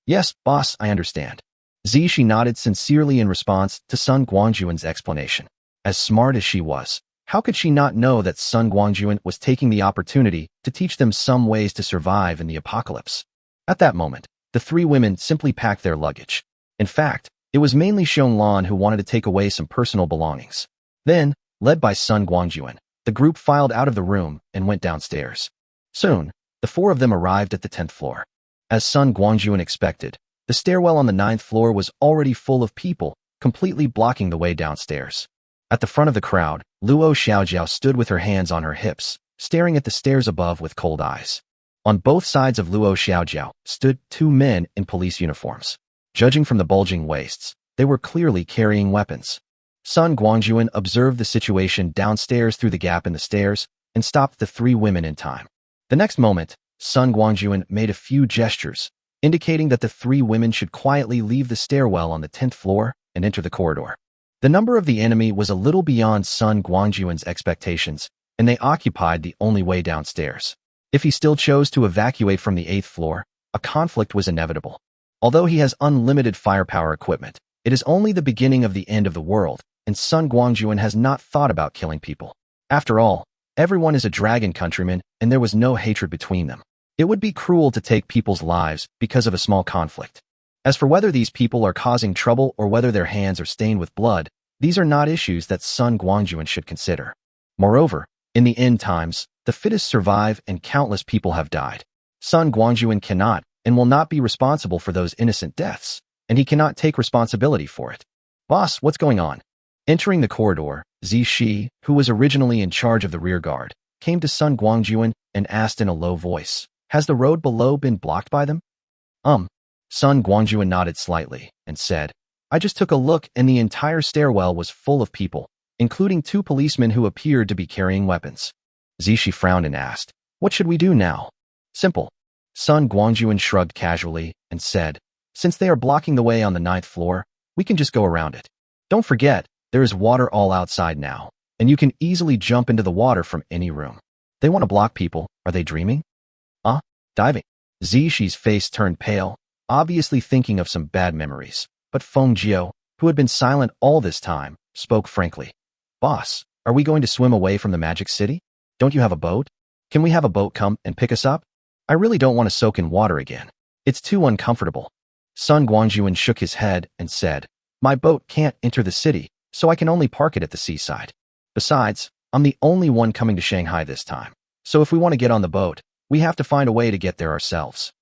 Yes, boss, I understand. Zishi nodded sincerely in response to Sun Guangjun's explanation. As smart as she was, how could she not know that Sun Guangjun was taking the opportunity to teach them some ways to survive in the apocalypse? At that moment, the 3 women simply packed their luggage. In fact, it was mainly Xionglan who wanted to take away some personal belongings. Then, led by Sun Guangjun, the group filed out of the room and went downstairs. Soon, the 4 of them arrived at the 10th floor. As Sun Guangjun expected, the stairwell on the 9th floor was already full of people, completely blocking the way downstairs. At the front of the crowd, Luo Xiaojiao stood with her hands on her hips, staring at the stairs above with cold eyes. On both sides of Luo Xiaojiao stood 2 men in police uniforms. Judging from the bulging waists, they were clearly carrying weapons. Sun Guangjun observed the situation downstairs through the gap in the stairs and stopped the 3 women in time. The next moment, Sun Guangjun made a few gestures, indicating that the 3 women should quietly leave the stairwell on the 10th floor and enter the corridor. The number of the enemy was a little beyond Sun Guangjun's expectations, and they occupied the only way downstairs. If he still chose to evacuate from the 8th floor, a conflict was inevitable. Although he has unlimited firepower equipment, it is only the beginning of the end of the world, and Sun Guangjun has not thought about killing people. After all, everyone is a dragon countryman, and there was no hatred between them. It would be cruel to take people's lives because of a small conflict. As for whether these people are causing trouble or whether their hands are stained with blood, these are not issues that Sun Guangjun should consider. Moreover, in the end times, the fittest survive and countless people have died. Sun Guangjun cannot and will not be responsible for those innocent deaths, and he cannot take responsibility for it. Boss, what's going on? Entering the corridor, Zishi, who was originally in charge of the rear guard, came to Sun Guangjun and asked in a low voice, "Has the road below been blocked by them?" Sun Guangjun nodded slightly and said, "I just took a look and the entire stairwell was full of people, including 2 policemen who appeared to be carrying weapons." Zishi frowned and asked, "What should we do now?" "Simple." Sun Guangjun shrugged casually and said, "Since they are blocking the way on the 9th floor, we can just go around it. Don't forget, there is water all outside now, and you can easily jump into the water from any room. They want to block people, are they dreaming?" Diving. Zishi's face turned pale, obviously thinking of some bad memories, but Feng Jiao, who had been silent all this time, spoke frankly. "Boss, are we going to swim away from the magic city? Don't you have a boat? Can we have a boat come and pick us up? I really don't want to soak in water again. It's too uncomfortable." Sun Guangjun shook his head and said, "My boat can't enter the city, so I can only park it at the seaside. Besides, I'm the only one coming to Shanghai this time, so if we want to get on the boat, we have to find a way to get there ourselves."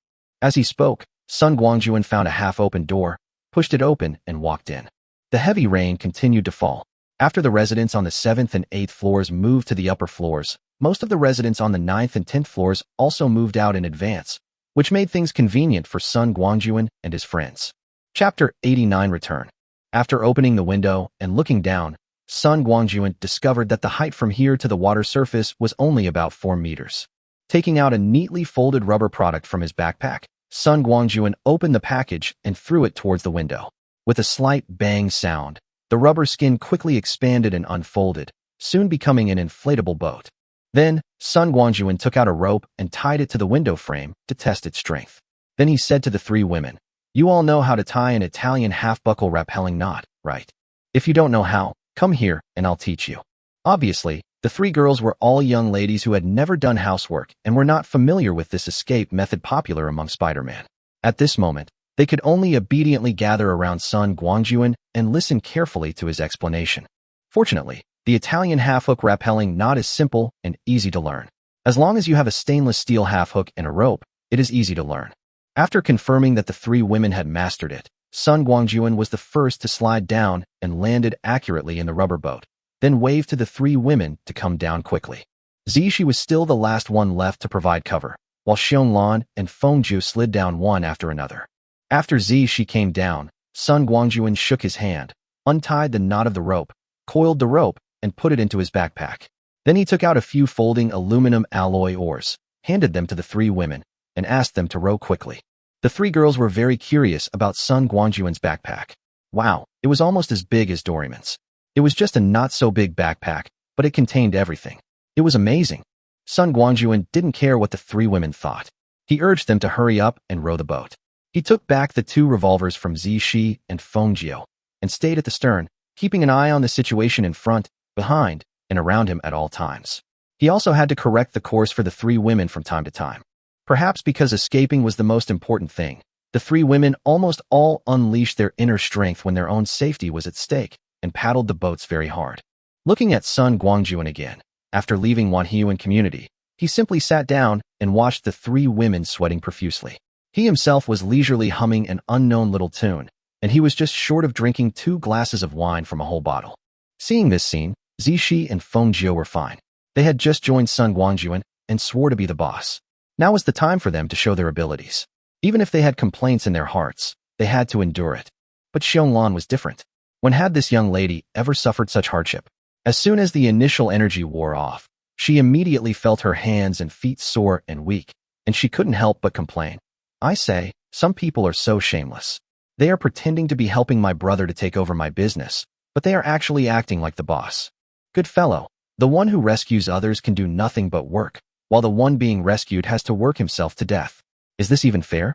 As he spoke, Sun Guangjun found a half-open door, pushed it open, and walked in. The heavy rain continued to fall. After the residents on the 7th and 8th floors moved to the upper floors, most of the residents on the 9th and 10th floors also moved out in advance, which made things convenient for Sun Guangjun and his friends. Chapter 89 Return. After opening the window and looking down, Sun Guangjun discovered that the height from here to the water surface was only about 4 meters. Taking out a neatly folded rubber product from his backpack, Sun Guangjun opened the package and threw it towards the window. With a slight bang sound, the rubber skin quickly expanded and unfolded, soon becoming an inflatable boat. Then, Sun Guangjun took out a rope and tied it to the window frame to test its strength. Then he said to the 3 women, "You all know how to tie an Italian half-buckle rappelling knot, right? If you don't know how, come here and I'll teach you." Obviously, the 3 girls were all young ladies who had never done housework and were not familiar with this escape method popular among Spider-Man. At this moment, they could only obediently gather around Sun Guangjun and listen carefully to his explanation. Fortunately, the Italian half-hook rappelling knot is simple and easy to learn. As long as you have a stainless steel half-hook and a rope, it is easy to learn. After confirming that the 3 women had mastered it, Sun Guangjun was the first to slide down and landed accurately in the rubber boat. then waved to the three women to come down quickly. Zishi was still the last one left to provide cover, while Xionglan and Fengju slid down one after another. After Zishi came down, Sun Guangjun shook his hand, untied the knot of the rope, coiled the rope, and put it into his backpack. Then he took out a few folding aluminum alloy oars, handed them to the three women, and asked them to row quickly. The three girls were very curious about Sun Guangjun's backpack. Wow, it was almost as big as Doraemon's. It was just a not-so-big backpack, but it contained everything. It was amazing. Sun Guangjun didn't care what the three women thought. He urged them to hurry up and row the boat. He took back the two revolvers from Zishi and Fengjiu and stayed at the stern, keeping an eye on the situation in front, behind, and around him at all times. He also had to correct the course for the three women from time to time. Perhaps because escaping was the most important thing, the three women almost all unleashed their inner strength when their own safety was at stake and paddled the boats very hard. Looking at Sun Guangjun again, after leaving Wanhyuan community, he simply sat down and watched the three women sweating profusely. He himself was leisurely humming an unknown little tune, and he was just short of drinking 2 glasses of wine from a whole bottle. Seeing this scene, Zishi and Fengjiu were fine. They had just joined Sun Guangjun and swore to be the boss. Now was the time for them to show their abilities. Even if they had complaints in their hearts, they had to endure it. But Xionglan was different. When had this young lady ever suffered such hardship? As soon as the initial energy wore off, she immediately felt her hands and feet sore and weak, and she couldn't help but complain. I say, some people are so shameless. They are pretending to be helping my brother to take over my business, but they are actually acting like the boss. Good fellow, the one who rescues others can do nothing but work, while the one being rescued has to work himself to death. Is this even fair?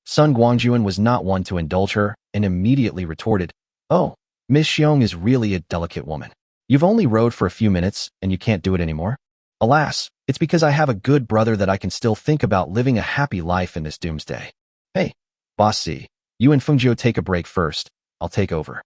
Sun Guangjun was not one to indulge her and immediately retorted, Oh, Miss Xiong is really a delicate woman. You've only rowed for a few minutes and you can't do it anymore? Alas, it's because I have a good brother that I can still think about living a happy life in this doomsday. Hey, Boss C, you and Fengjiu take a break first. I'll take over.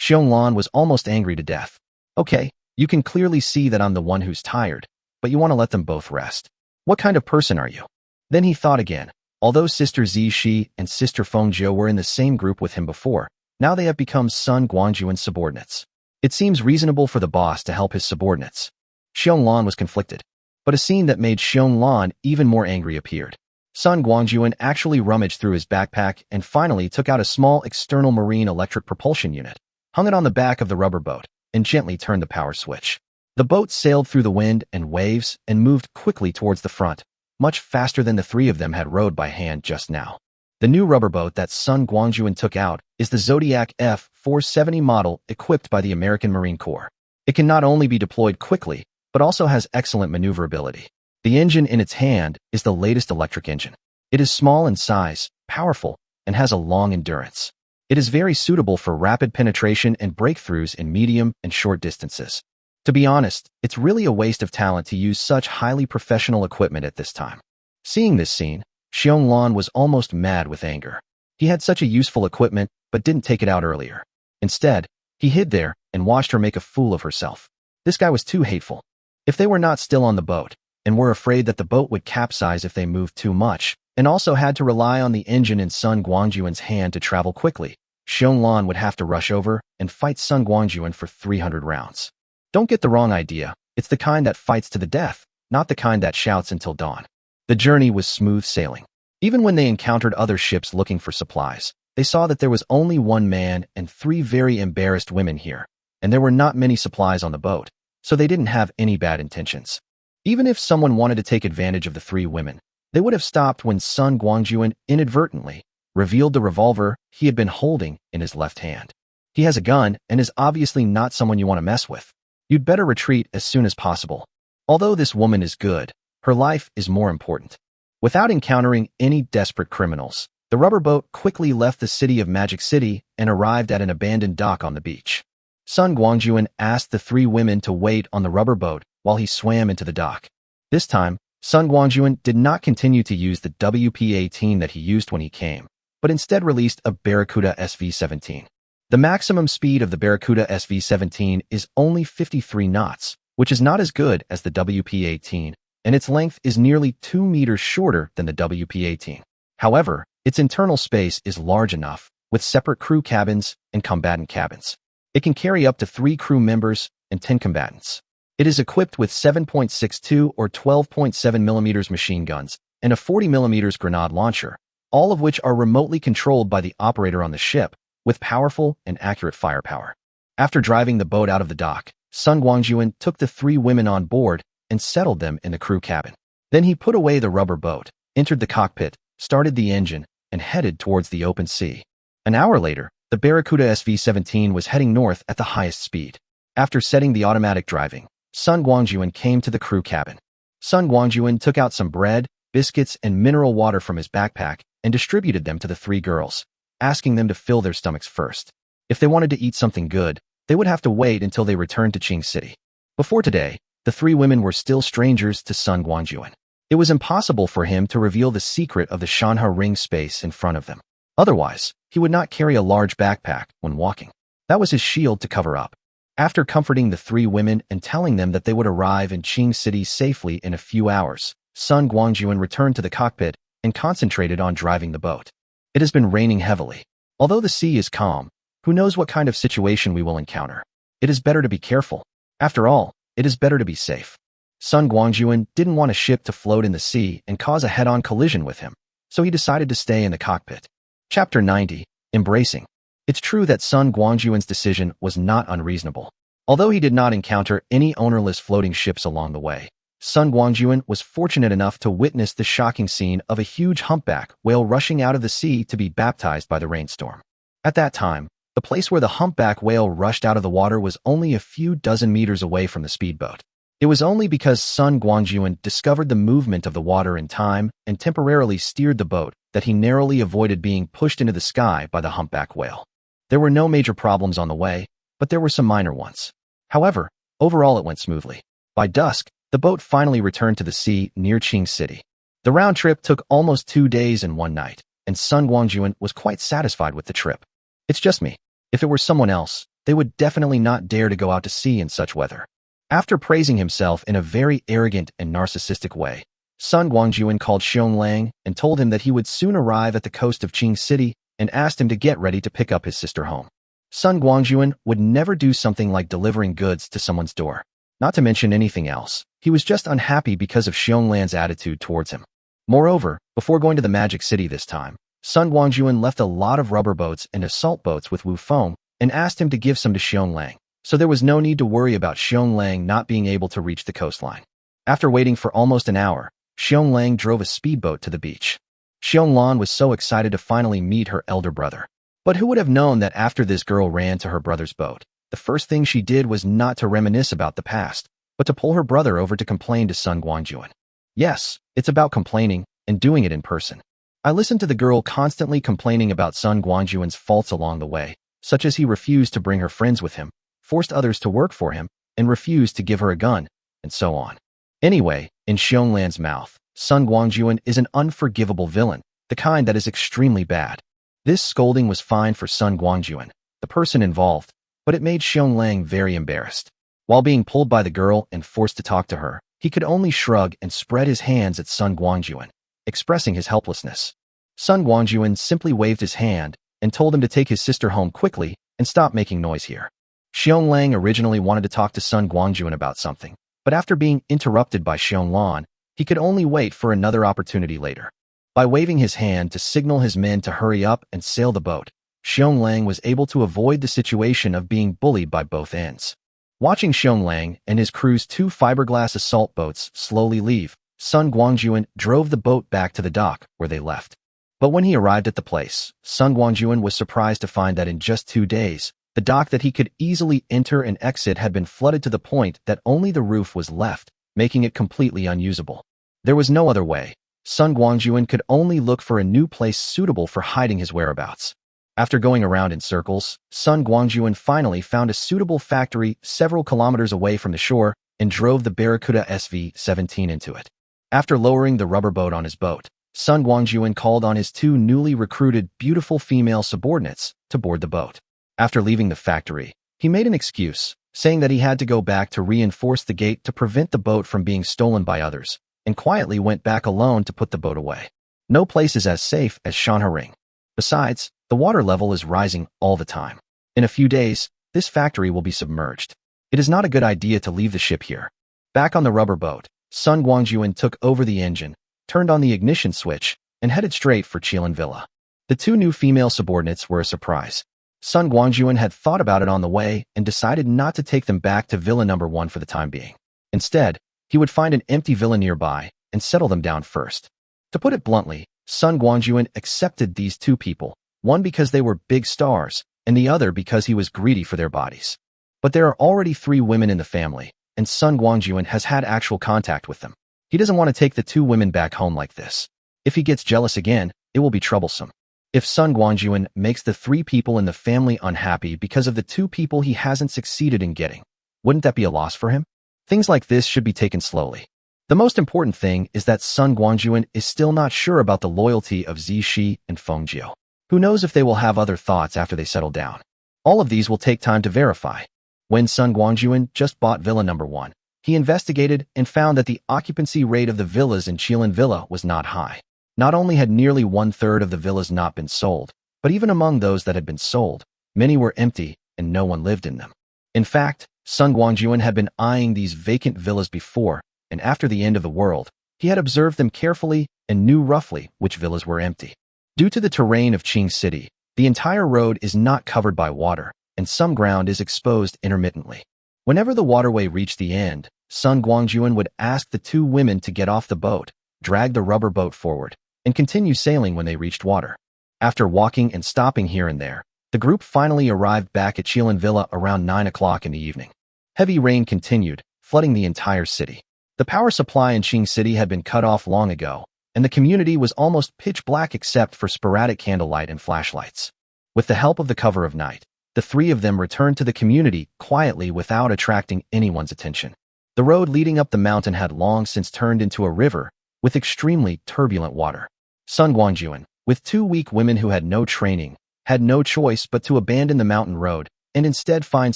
Xionglan was almost angry to death. Okay, you can clearly see that I'm the one who's tired, but you want to let them both rest. What kind of person are you? Then he thought again. Although Sister Zishi and Sister Fengjiu were in the same group with him before, now they have become Sun Guangjun's subordinates. It seems reasonable for the boss to help his subordinates. Xionglan was conflicted, but a scene that made Xionglan even more angry appeared. Sun Guangjun actually rummaged through his backpack and finally took out a small external marine electric propulsion unit, hung it on the back of the rubber boat, and gently turned the power switch. The boat sailed through the wind and waves and moved quickly towards the front, much faster than the three of them had rowed by hand just now. The new rubber boat that Sun Guangjun took out is the Zodiac F-470 model equipped by the American Marine Corps. It can not only be deployed quickly, but also has excellent maneuverability. The engine in its hand is the latest electric engine. It is small in size, powerful, and has a long endurance. It is very suitable for rapid penetration and breakthroughs in medium and short distances. To be honest, it's really a waste of talent to use such highly professional equipment at this time. Seeing this scene, Xionglan was almost mad with anger. He had such a useful equipment, but didn't take it out earlier. Instead, he hid there and watched her make a fool of herself. This guy was too hateful. If they were not still on the boat, and were afraid that the boat would capsize if they moved too much, and also had to rely on the engine in Sun Guangjun's hand to travel quickly, Xionglan would have to rush over and fight Sun Guangjun for 300 rounds. Don't get the wrong idea, it's the kind that fights to the death, not the kind that shouts until dawn. The journey was smooth sailing. Even when they encountered other ships looking for supplies, they saw that there was only one man and 3 very embarrassed women here, and there were not many supplies on the boat, so they didn't have any bad intentions. Even if someone wanted to take advantage of the 3 women, they would have stopped when Sun Guangjun inadvertently revealed the revolver he had been holding in his left hand. He has a gun and is obviously not someone you want to mess with. You'd better retreat as soon as possible. Although this woman is good, her life is more important. Without encountering any desperate criminals, the rubber boat quickly left the city of Magic City and arrived at an abandoned dock on the beach. Sun Guangjun asked the 3 women to wait on the rubber boat while he swam into the dock. This time, Sun Guangjun did not continue to use the WP-18 that he used when he came, but instead released a Barracuda SV-17. The maximum speed of the Barracuda SV-17 is only 53 knots, which is not as good as the WP-18, and its length is nearly 2 meters shorter than the WP-18. However, its internal space is large enough, with separate crew cabins and combatant cabins. It can carry up to 3 crew members, and 10 combatants. It is equipped with 7.62 or 12.7 millimeters machine guns and a 40 millimeters grenade launcher, all of which are remotely controlled by the operator on the ship, with powerful and accurate firepower. After driving the boat out of the dock, Sun Guangjun took the 3 women on board and settled them in the crew cabin. Then he put away the rubber boat, entered the cockpit, started the engine, and headed towards the open sea. An hour later, the Barracuda SV-17 was heading north at the highest speed. After setting the automatic driving, Sun Guangjun came to the crew cabin. Sun Guangjun took out some bread, biscuits, and mineral water from his backpack and distributed them to the 3 girls, asking them to fill their stomachs first. If they wanted to eat something good, they would have to wait until they returned to Qing City. Before today, the 3 women were still strangers to Sun Guangjun. It was impossible for him to reveal the secret of the Shanha ring space in front of them. Otherwise, he would not carry a large backpack when walking. That was his shield to cover up. After comforting the 3 women and telling them that they would arrive in Qing City safely in a few hours, Sun Guangjun returned to the cockpit and concentrated on driving the boat. It has been raining heavily. Although the sea is calm, who knows what kind of situation we will encounter. It is better to be careful. After all, it is better to be safe. Sun Guangjun didn't want a ship to float in the sea and cause a head-on collision with him, so he decided to stay in the cockpit. Chapter 90. Embracing. It's true that Sun Guangjun's decision was not unreasonable. Although he did not encounter any ownerless floating ships along the way, Sun Guangjun was fortunate enough to witness the shocking scene of a huge humpback whale rushing out of the sea to be baptized by the rainstorm. At that time, the place where the humpback whale rushed out of the water was only a few dozen meters away from the speedboat. It was only because Sun Guangjun discovered the movement of the water in time and temporarily steered the boat that he narrowly avoided being pushed into the sky by the humpback whale. There were no major problems on the way, but there were some minor ones. However, overall it went smoothly. By dusk, the boat finally returned to the sea near Qing City. The round trip took almost 2 days and 1 night, and Sun Guangjun was quite satisfied with the trip. It's just me. If it were someone else, they would definitely not dare to go out to sea in such weather. After praising himself in a very arrogant and narcissistic way, Sun Guangjun called Xionglang and told him that he would soon arrive at the coast of Qing City and asked him to get ready to pick up his sister home. Sun Guangjun would never do something like delivering goods to someone's door. Not to mention anything else, he was just unhappy because of Xionglan's attitude towards him. Moreover, before going to the Magic City this time, Sun Guangjun left a lot of rubber boats and assault boats with Wu Feng and asked him to give some to Xionglang, so there was no need to worry about Xionglang not being able to reach the coastline. After waiting for almost an hour, Xionglang drove a speedboat to the beach. Xionglan was so excited to finally meet her elder brother. But who would have known that after this girl ran to her brother's boat, the first thing she did was not to reminisce about the past, but to pull her brother over to complain to Sun Guangjun. Yes, it's about complaining and doing it in person. I listened to the girl constantly complaining about Sun Guangjun's faults along the way, such as he refused to bring her friends with him, forced others to work for him, and refused to give her a gun, and so on. Anyway, in Xionglan's mouth, Sun Guangjun is an unforgivable villain, the kind that is extremely bad. This scolding was fine for Sun Guangjun, the person involved, but it made Xionglang very embarrassed. While being pulled by the girl and forced to talk to her, he could only shrug and spread his hands at Sun Guangjun, expressing his helplessness. Sun Guangjun simply waved his hand and told him to take his sister home quickly and stop making noise here. Xionglang originally wanted to talk to Sun Guangjun about something, but after being interrupted by Xionglan, he could only wait for another opportunity later. By waving his hand to signal his men to hurry up and sail the boat, Xionglang was able to avoid the situation of being bullied by both ends. Watching Xionglang and his crew's 2 fiberglass assault boats slowly leave, Sun Guangjun drove the boat back to the dock where they left. But when he arrived at the place, Sun Guangjun was surprised to find that in just 2 days, the dock that he could easily enter and exit had been flooded to the point that only the roof was left, making it completely unusable. There was no other way. Sun Guangjun could only look for a new place suitable for hiding his whereabouts. After going around in circles, Sun Guangjun finally found a suitable factory several kilometers away from the shore and drove the Barracuda SV-17 into it. After lowering the rubber boat on his boat, Sun Guangjun called on his 2 newly recruited beautiful female subordinates to board the boat. After leaving the factory, he made an excuse, saying that he had to go back to reinforce the gate to prevent the boat from being stolen by others, and quietly went back alone to put the boat away. No place is as safe as Shanha Ring. Besides, the water level is rising all the time. In a few days, this factory will be submerged. It is not a good idea to leave the ship here. Back on the rubber boat, Sun Guangjun took over the engine, turned on the ignition switch, and headed straight for Qilin Villa. The two new female subordinates were a surprise. Sun Guangjun had thought about it on the way and decided not to take them back to Villa number 1 for the time being. Instead, he would find an empty villa nearby and settle them down first. To put it bluntly, Sun Guangjun accepted these two people, one because they were big stars, and the other because he was greedy for their bodies. But there are already 3 women in the family, and Sun Guangjun has had actual contact with them. He doesn't want to take the 2 women back home like this. If he gets jealous again, it will be troublesome. If Sun Guangjun makes the 3 people in the family unhappy because of the 2 people he hasn't succeeded in getting, wouldn't that be a loss for him? Things like this should be taken slowly. The most important thing is that Sun Guangjun is still not sure about the loyalty of Zixi and Feng Jiu. Who knows if they will have other thoughts after they settle down. All of these will take time to verify. When Sun Guangjun just bought Villa number 1, he investigated and found that the occupancy rate of the villas in Qilin Villa was not high. Not only had nearly 1/3 of the villas not been sold, but even among those that had been sold, many were empty and no one lived in them. In fact, Sun Guangjun had been eyeing these vacant villas before, and after the end of the world, he had observed them carefully and knew roughly which villas were empty. Due to the terrain of Qing City, the entire road is not covered by water, and some ground is exposed intermittently. Whenever the waterway reached the end, Sun Guangjun would ask the 2 women to get off the boat, drag the rubber boat forward, and continue sailing when they reached water. After walking and stopping here and there, the group finally arrived back at Qilin Villa around 9 o'clock in the evening. Heavy rain continued, flooding the entire city. The power supply in Qing City had been cut off long ago, and the community was almost pitch black except for sporadic candlelight and flashlights. With the help of the cover of night, the 3 of them returned to the community quietly without attracting anyone's attention. The road leading up the mountain had long since turned into a river, with extremely turbulent water. Sun Guangjun, with 2 weak women who had no training, had no choice but to abandon the mountain road and instead find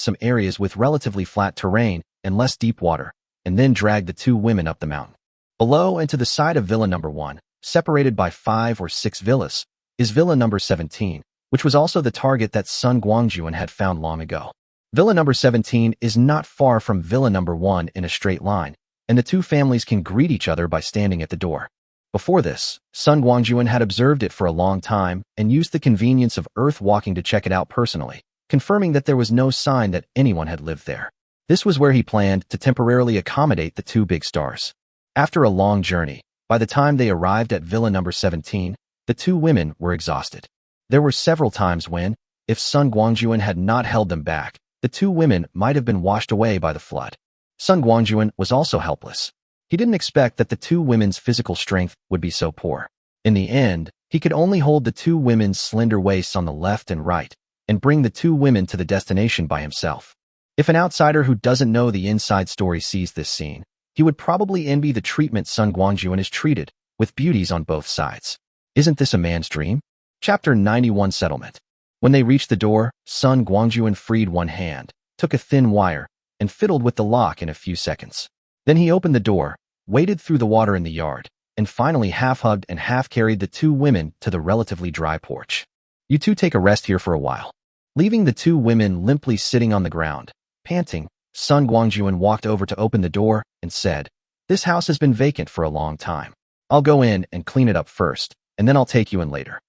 some areas with relatively flat terrain and less deep water, and then drag the 2 women up the mountain. Below and to the side of Villa number 1, separated by 5 or 6 villas, is Villa number 17, which was also the target that Sun Guangjun had found long ago. Villa number 17 is not far from Villa number 1 in a straight line, and the 2 families can greet each other by standing at the door. Before this, Sun Guangjun had observed it for a long time and used the convenience of earth walking to check it out personally, confirming that there was no sign that anyone had lived there. This was where he planned to temporarily accommodate the 2 big stars. After a long journey, by the time they arrived at Villa number 17, the 2 women were exhausted. There were several times when, if Sun Guangjun had not held them back, the 2 women might have been washed away by the flood. Sun Guangjun was also helpless. He didn't expect that the 2 women's physical strength would be so poor. In the end, he could only hold the 2 women's slender waists on the left and right, and bring the 2 women to the destination by himself. If an outsider who doesn't know the inside story sees this scene, he would probably envy the treatment Sun Guangjun is treated, with beauties on both sides. Isn't this a man's dream? Chapter 91 Settlement. When they reached the door, Sun Guangjun freed one hand, took a thin wire, and fiddled with the lock in a few seconds. Then he opened the door, waded through the water in the yard, and finally half-hugged and half-carried the 2 women to the relatively dry porch. You 2 take a rest here for a while. Leaving the 2 women limply sitting on the ground, panting, Sun Guangjun walked over to open the door and said, "This house has been vacant for a long time. I'll go in and clean it up first, and then I'll take you in later."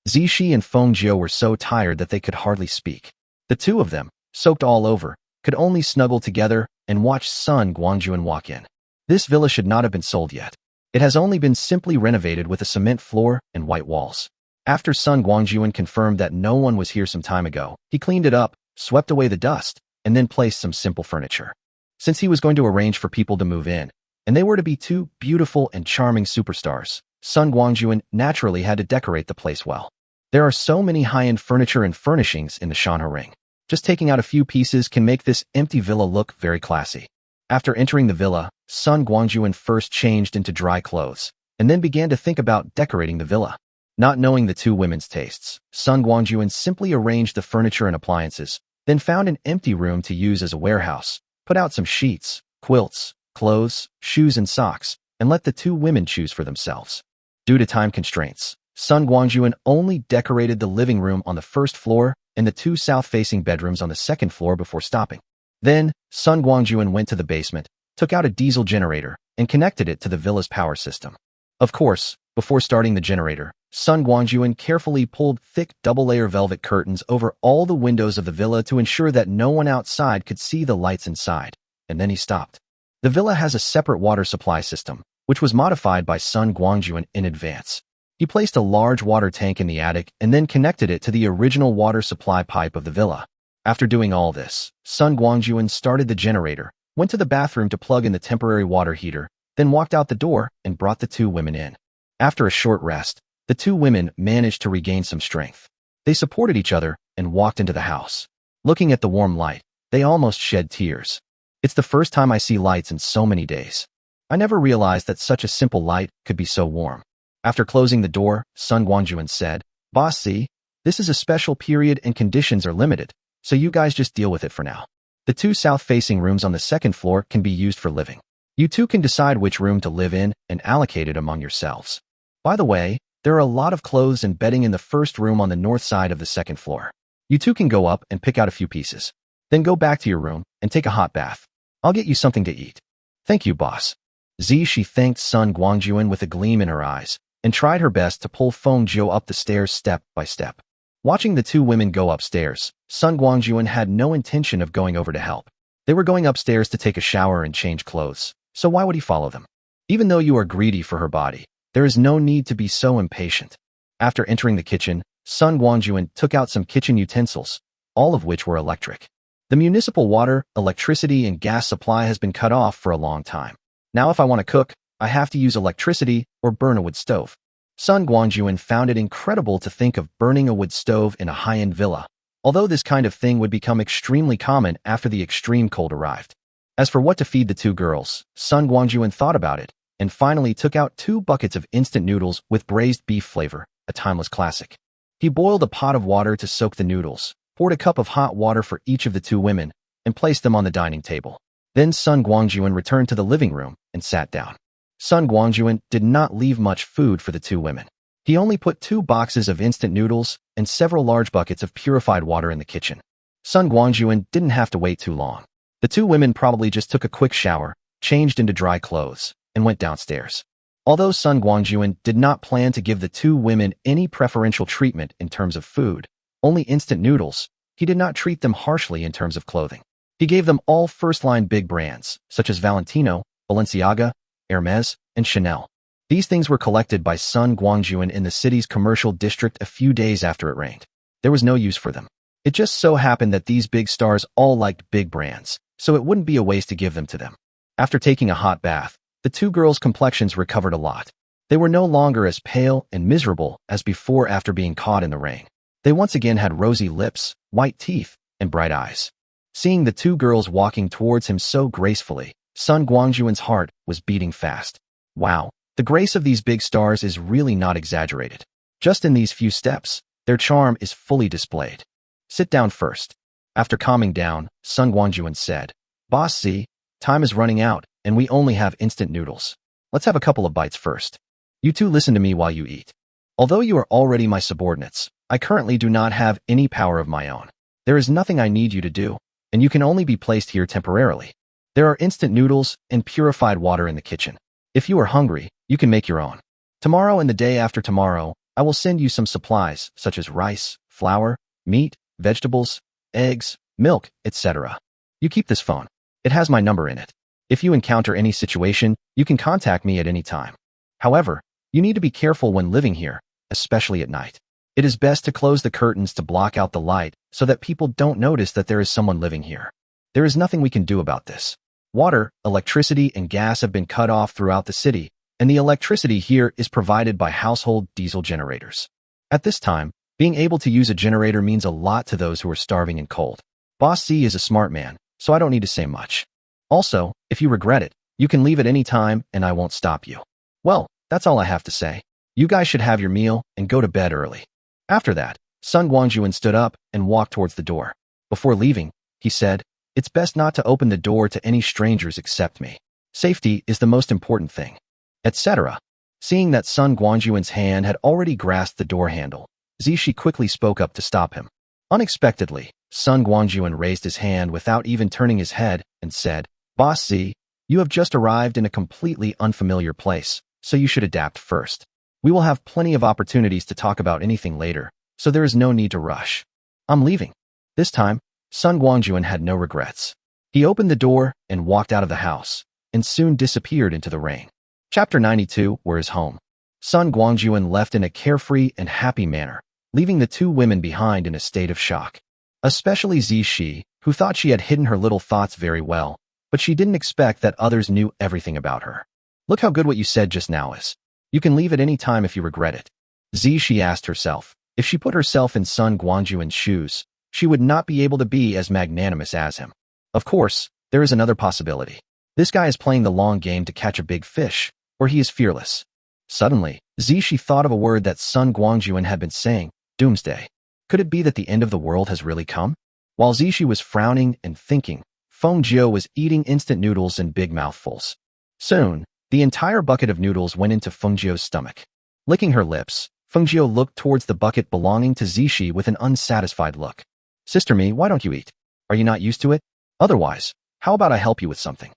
Zixi and Feng Jiu were so tired that they could hardly speak. The 2 of them, soaked all over, could only snuggle together and watch Sun Guangjun walk in. This villa should not have been sold yet. It has only been simply renovated with a cement floor and white walls. After Sun Guangjun confirmed that no one was here some time ago, he cleaned it up, swept away the dust, and then placed some simple furniture. Since he was going to arrange for people to move in, and they were to be 2 beautiful and charming superstars, Sun Guangjun naturally had to decorate the place well. There are so many high-end furniture and furnishings in the Shanhe Ring. Just taking out a few pieces can make this empty villa look very classy. After entering the villa, Sun Guangjun first changed into dry clothes, and then began to think about decorating the villa. Not knowing the 2 women's tastes, Sun Guangjun simply arranged the furniture and appliances, then found an empty room to use as a warehouse, put out some sheets, quilts, clothes, shoes and socks, and let the 2 women choose for themselves. Due to time constraints, Sun Guangjun only decorated the living room on the first floor and the 2 south-facing bedrooms on the second floor before stopping. Then, Sun Guangjun went to the basement, took out a diesel generator, and connected it to the villa's power system. Of course, before starting the generator, Sun Guangjun carefully pulled thick double-layer velvet curtains over all the windows of the villa to ensure that no one outside could see the lights inside, and then he stopped. The villa has a separate water supply system, which was modified by Sun Guangjun in advance. He placed a large water tank in the attic and then connected it to the original water supply pipe of the villa. After doing all this, Sun Guangjun started the generator, went to the bathroom to plug in the temporary water heater, then walked out the door and brought the two women in. After a short rest, the two women managed to regain some strength. They supported each other and walked into the house. Looking at the warm light, they almost shed tears. It's the first time I see lights in so many days. I never realized that such a simple light could be so warm. After closing the door, Sun Guangjun said, "Boss, see, this is a special period and conditions are limited, so you guys just deal with it for now. The two south-facing rooms on the second floor can be used for living. You two can decide which room to live in and allocate it among yourselves. By the way, there are a lot of clothes and bedding in the first room on the north side of the second floor. You two can go up and pick out a few pieces. Then go back to your room and take a hot bath. I'll get you something to eat." "Thank you, boss." She thanked Sun Guangjun with a gleam in her eyes and tried her best to pull Feng Zhou up the stairs step by step. Watching the two women go upstairs, Sun Guangjun had no intention of going over to help. They were going upstairs to take a shower and change clothes, so why would he follow them? Even though you are greedy for her body, there is no need to be so impatient. After entering the kitchen, Sun Guangjun took out some kitchen utensils, all of which were electric. The municipal water, electricity, and gas supply has been cut off for a long time. Now if I want to cook, I have to use electricity or burn a wood stove. Sun Guangjun found it incredible to think of burning a wood stove in a high-end villa, although this kind of thing would become extremely common after the extreme cold arrived. As for what to feed the two girls, Sun Guangjun thought about it, and finally took out 2 buckets of instant noodles with braised beef flavor, a timeless classic. He boiled a pot of water to soak the noodles, poured a cup of hot water for each of the two women, and placed them on the dining table. Then Sun Guangjun returned to the living room and sat down. Sun Guangjun did not leave much food for the two women. He only put 2 boxes of instant noodles and several large buckets of purified water in the kitchen. Sun Guangjun didn't have to wait too long. The two women probably just took a quick shower, changed into dry clothes, and went downstairs. Although Sun Guangjun did not plan to give the two women any preferential treatment in terms of food, only instant noodles, he did not treat them harshly in terms of clothing. He gave them all first-line big brands, such as Valentino, Balenciaga, Hermes, and Chanel. These things were collected by Sun Guangjun in the city's commercial district a few days after it rained. There was no use for them. It just so happened that these big stars all liked big brands, so it wouldn't be a waste to give them to them. After taking a hot bath, the two girls' complexions recovered a lot. They were no longer as pale and miserable as before after being caught in the rain. They once again had rosy lips, white teeth, and bright eyes. Seeing the two girls walking towards him so gracefully, Sun Guangjun's heart was beating fast. Wow, the grace of these big stars is really not exaggerated. Just in these few steps, their charm is fully displayed. Sit down first. After calming down, Sun Guangjun said, "Boss, see, time is running out, and we only have instant noodles. Let's have a couple of bites first. You two listen to me while you eat. Although you are already my subordinates, I currently do not have any power of my own. There is nothing I need you to do, and you can only be placed here temporarily. There are instant noodles and purified water in the kitchen. If you are hungry, you can make your own. Tomorrow and the day after tomorrow, I will send you some supplies such as rice, flour, meat, vegetables, eggs, milk, etc. You keep this phone. It has my number in it. If you encounter any situation, you can contact me at any time. However, you need to be careful when living here, especially at night. It is best to close the curtains to block out the light so that people don't notice that there is someone living here. There is nothing we can do about this. Water, electricity, and gas have been cut off throughout the city, and the electricity here is provided by household diesel generators. At this time, being able to use a generator means a lot to those who are starving and cold. Boss C is a smart man, so I don't need to say much. Also, if you regret it, you can leave at any time and I won't stop you. Well, that's all I have to say. You guys should have your meal and go to bed early." After that, Sun Guangjun stood up and walked towards the door. Before leaving, he said, "It's best not to open the door to any strangers except me. Safety is the most important thing," etc. Seeing that Sun Guangjun's hand had already grasped the door handle, Zishi quickly spoke up to stop him. Unexpectedly, Sun Guangjun raised his hand without even turning his head and said, Boss Z, you have just arrived in a completely unfamiliar place, so you should adapt first. We will have plenty of opportunities to talk about anything later, so there is no need to rush. I'm leaving. This time, Sun Guangjun had no regrets. He opened the door and walked out of the house, and soon disappeared into the rain. Chapter 92, Where is Home? Sun Guangjun left in a carefree and happy manner, leaving the two women behind in a state of shock. Especially Zishi, who thought she had hidden her little thoughts very well, but she didn't expect that others knew everything about her. Look how good what you said just now is. You can leave at any time if you regret it. Zishi asked herself. If she put herself in Sun Guangjun's shoes, she would not be able to be as magnanimous as him. Of course, there is another possibility. This guy is playing the long game to catch a big fish, or he is fearless. Suddenly, Zishi thought of a word that Sun Guangjun had been saying, Doomsday. Could it be that the end of the world has really come? While Zishi was frowning and thinking, Feng Jiu was eating instant noodles in big mouthfuls. Soon, the entire bucket of noodles went into Feng Jiu's stomach. Licking her lips, Feng Jiu looked towards the bucket belonging to Zishi with an unsatisfied look. Sister me, why don't you eat? Are you not used to it? Otherwise, how about I help you with something?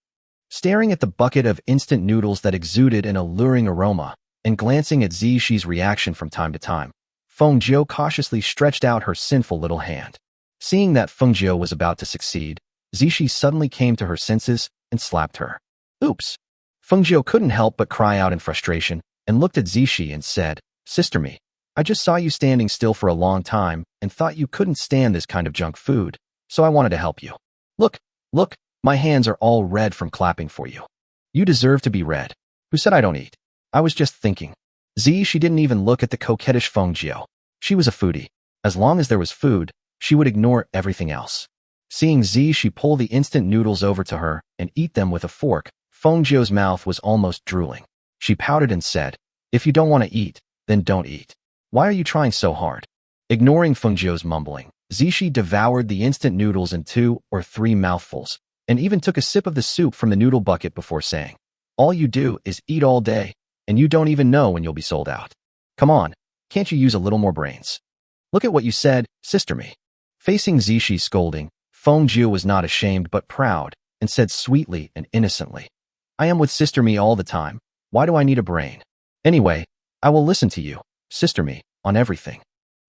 Staring at the bucket of instant noodles that exuded an alluring aroma, and glancing at Zishi's reaction from time to time, Feng Jiu cautiously stretched out her sinful little hand. Seeing that Feng Jiu was about to succeed, Zishi suddenly came to her senses and slapped her. Oops! Feng Jiu couldn't help but cry out in frustration and looked at Zishi and said, Sister me, I just saw you standing still for a long time and thought you couldn't stand this kind of junk food, so I wanted to help you. Look, my hands are all red from clapping for you. You deserve to be red. Who said I don't eat? I was just thinking. She didn't even look at the coquettish Feng Jiu. She was a foodie. As long as there was food, she would ignore everything else. Seeing she pull the instant noodles over to her and eat them with a fork, Feng Jiu's mouth was almost drooling. She pouted and said, If you don't want to eat, then don't eat. Why are you trying so hard? Ignoring Feng Jiu's mumbling, Zishi devoured the instant noodles in 2 or 3 mouthfuls, and even took a sip of the soup from the noodle bucket before saying, All you do is eat all day, and you don't even know when you'll be sold out. Come on, can't you use a little more brains? Look at what you said, sister me. Facing Zishi's scolding, Feng Jiu was not ashamed but proud, and said sweetly and innocently, I am with sister me all the time. Why do I need a brain? Anyway, I will listen to you, sister me, on everything.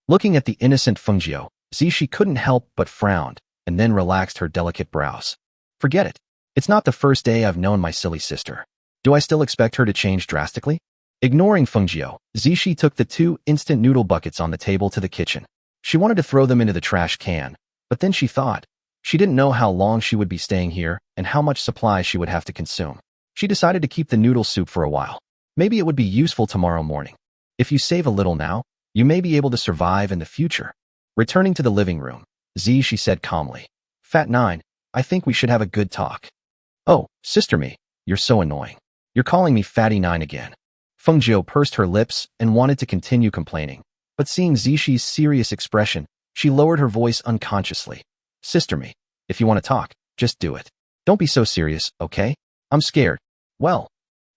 Looking at the innocent Feng Jiu, Zishi couldn't help but frowned, and then relaxed her delicate brows. Forget it. It's not the first day I've known my silly sister. Do I still expect her to change drastically? Ignoring Feng Jiu, Zishi took the 2 instant noodle buckets on the table to the kitchen. She wanted to throw them into the trash can, but then she thought, she didn't know how long she would be staying here and how much supplies she would have to consume. She decided to keep the noodle soup for a while. Maybe it would be useful tomorrow morning. If you save a little now, you may be able to survive in the future. Returning to the living room, she said calmly, Fat 9, I think we should have a good talk. Oh, sister me, you're so annoying. You're calling me Fatty 9 again. Feng Jiu pursed her lips and wanted to continue complaining, but seeing Zishi's serious expression, she lowered her voice unconsciously. Sister me, if you want to talk, just do it. Don't be so serious, okay? I'm scared. Well,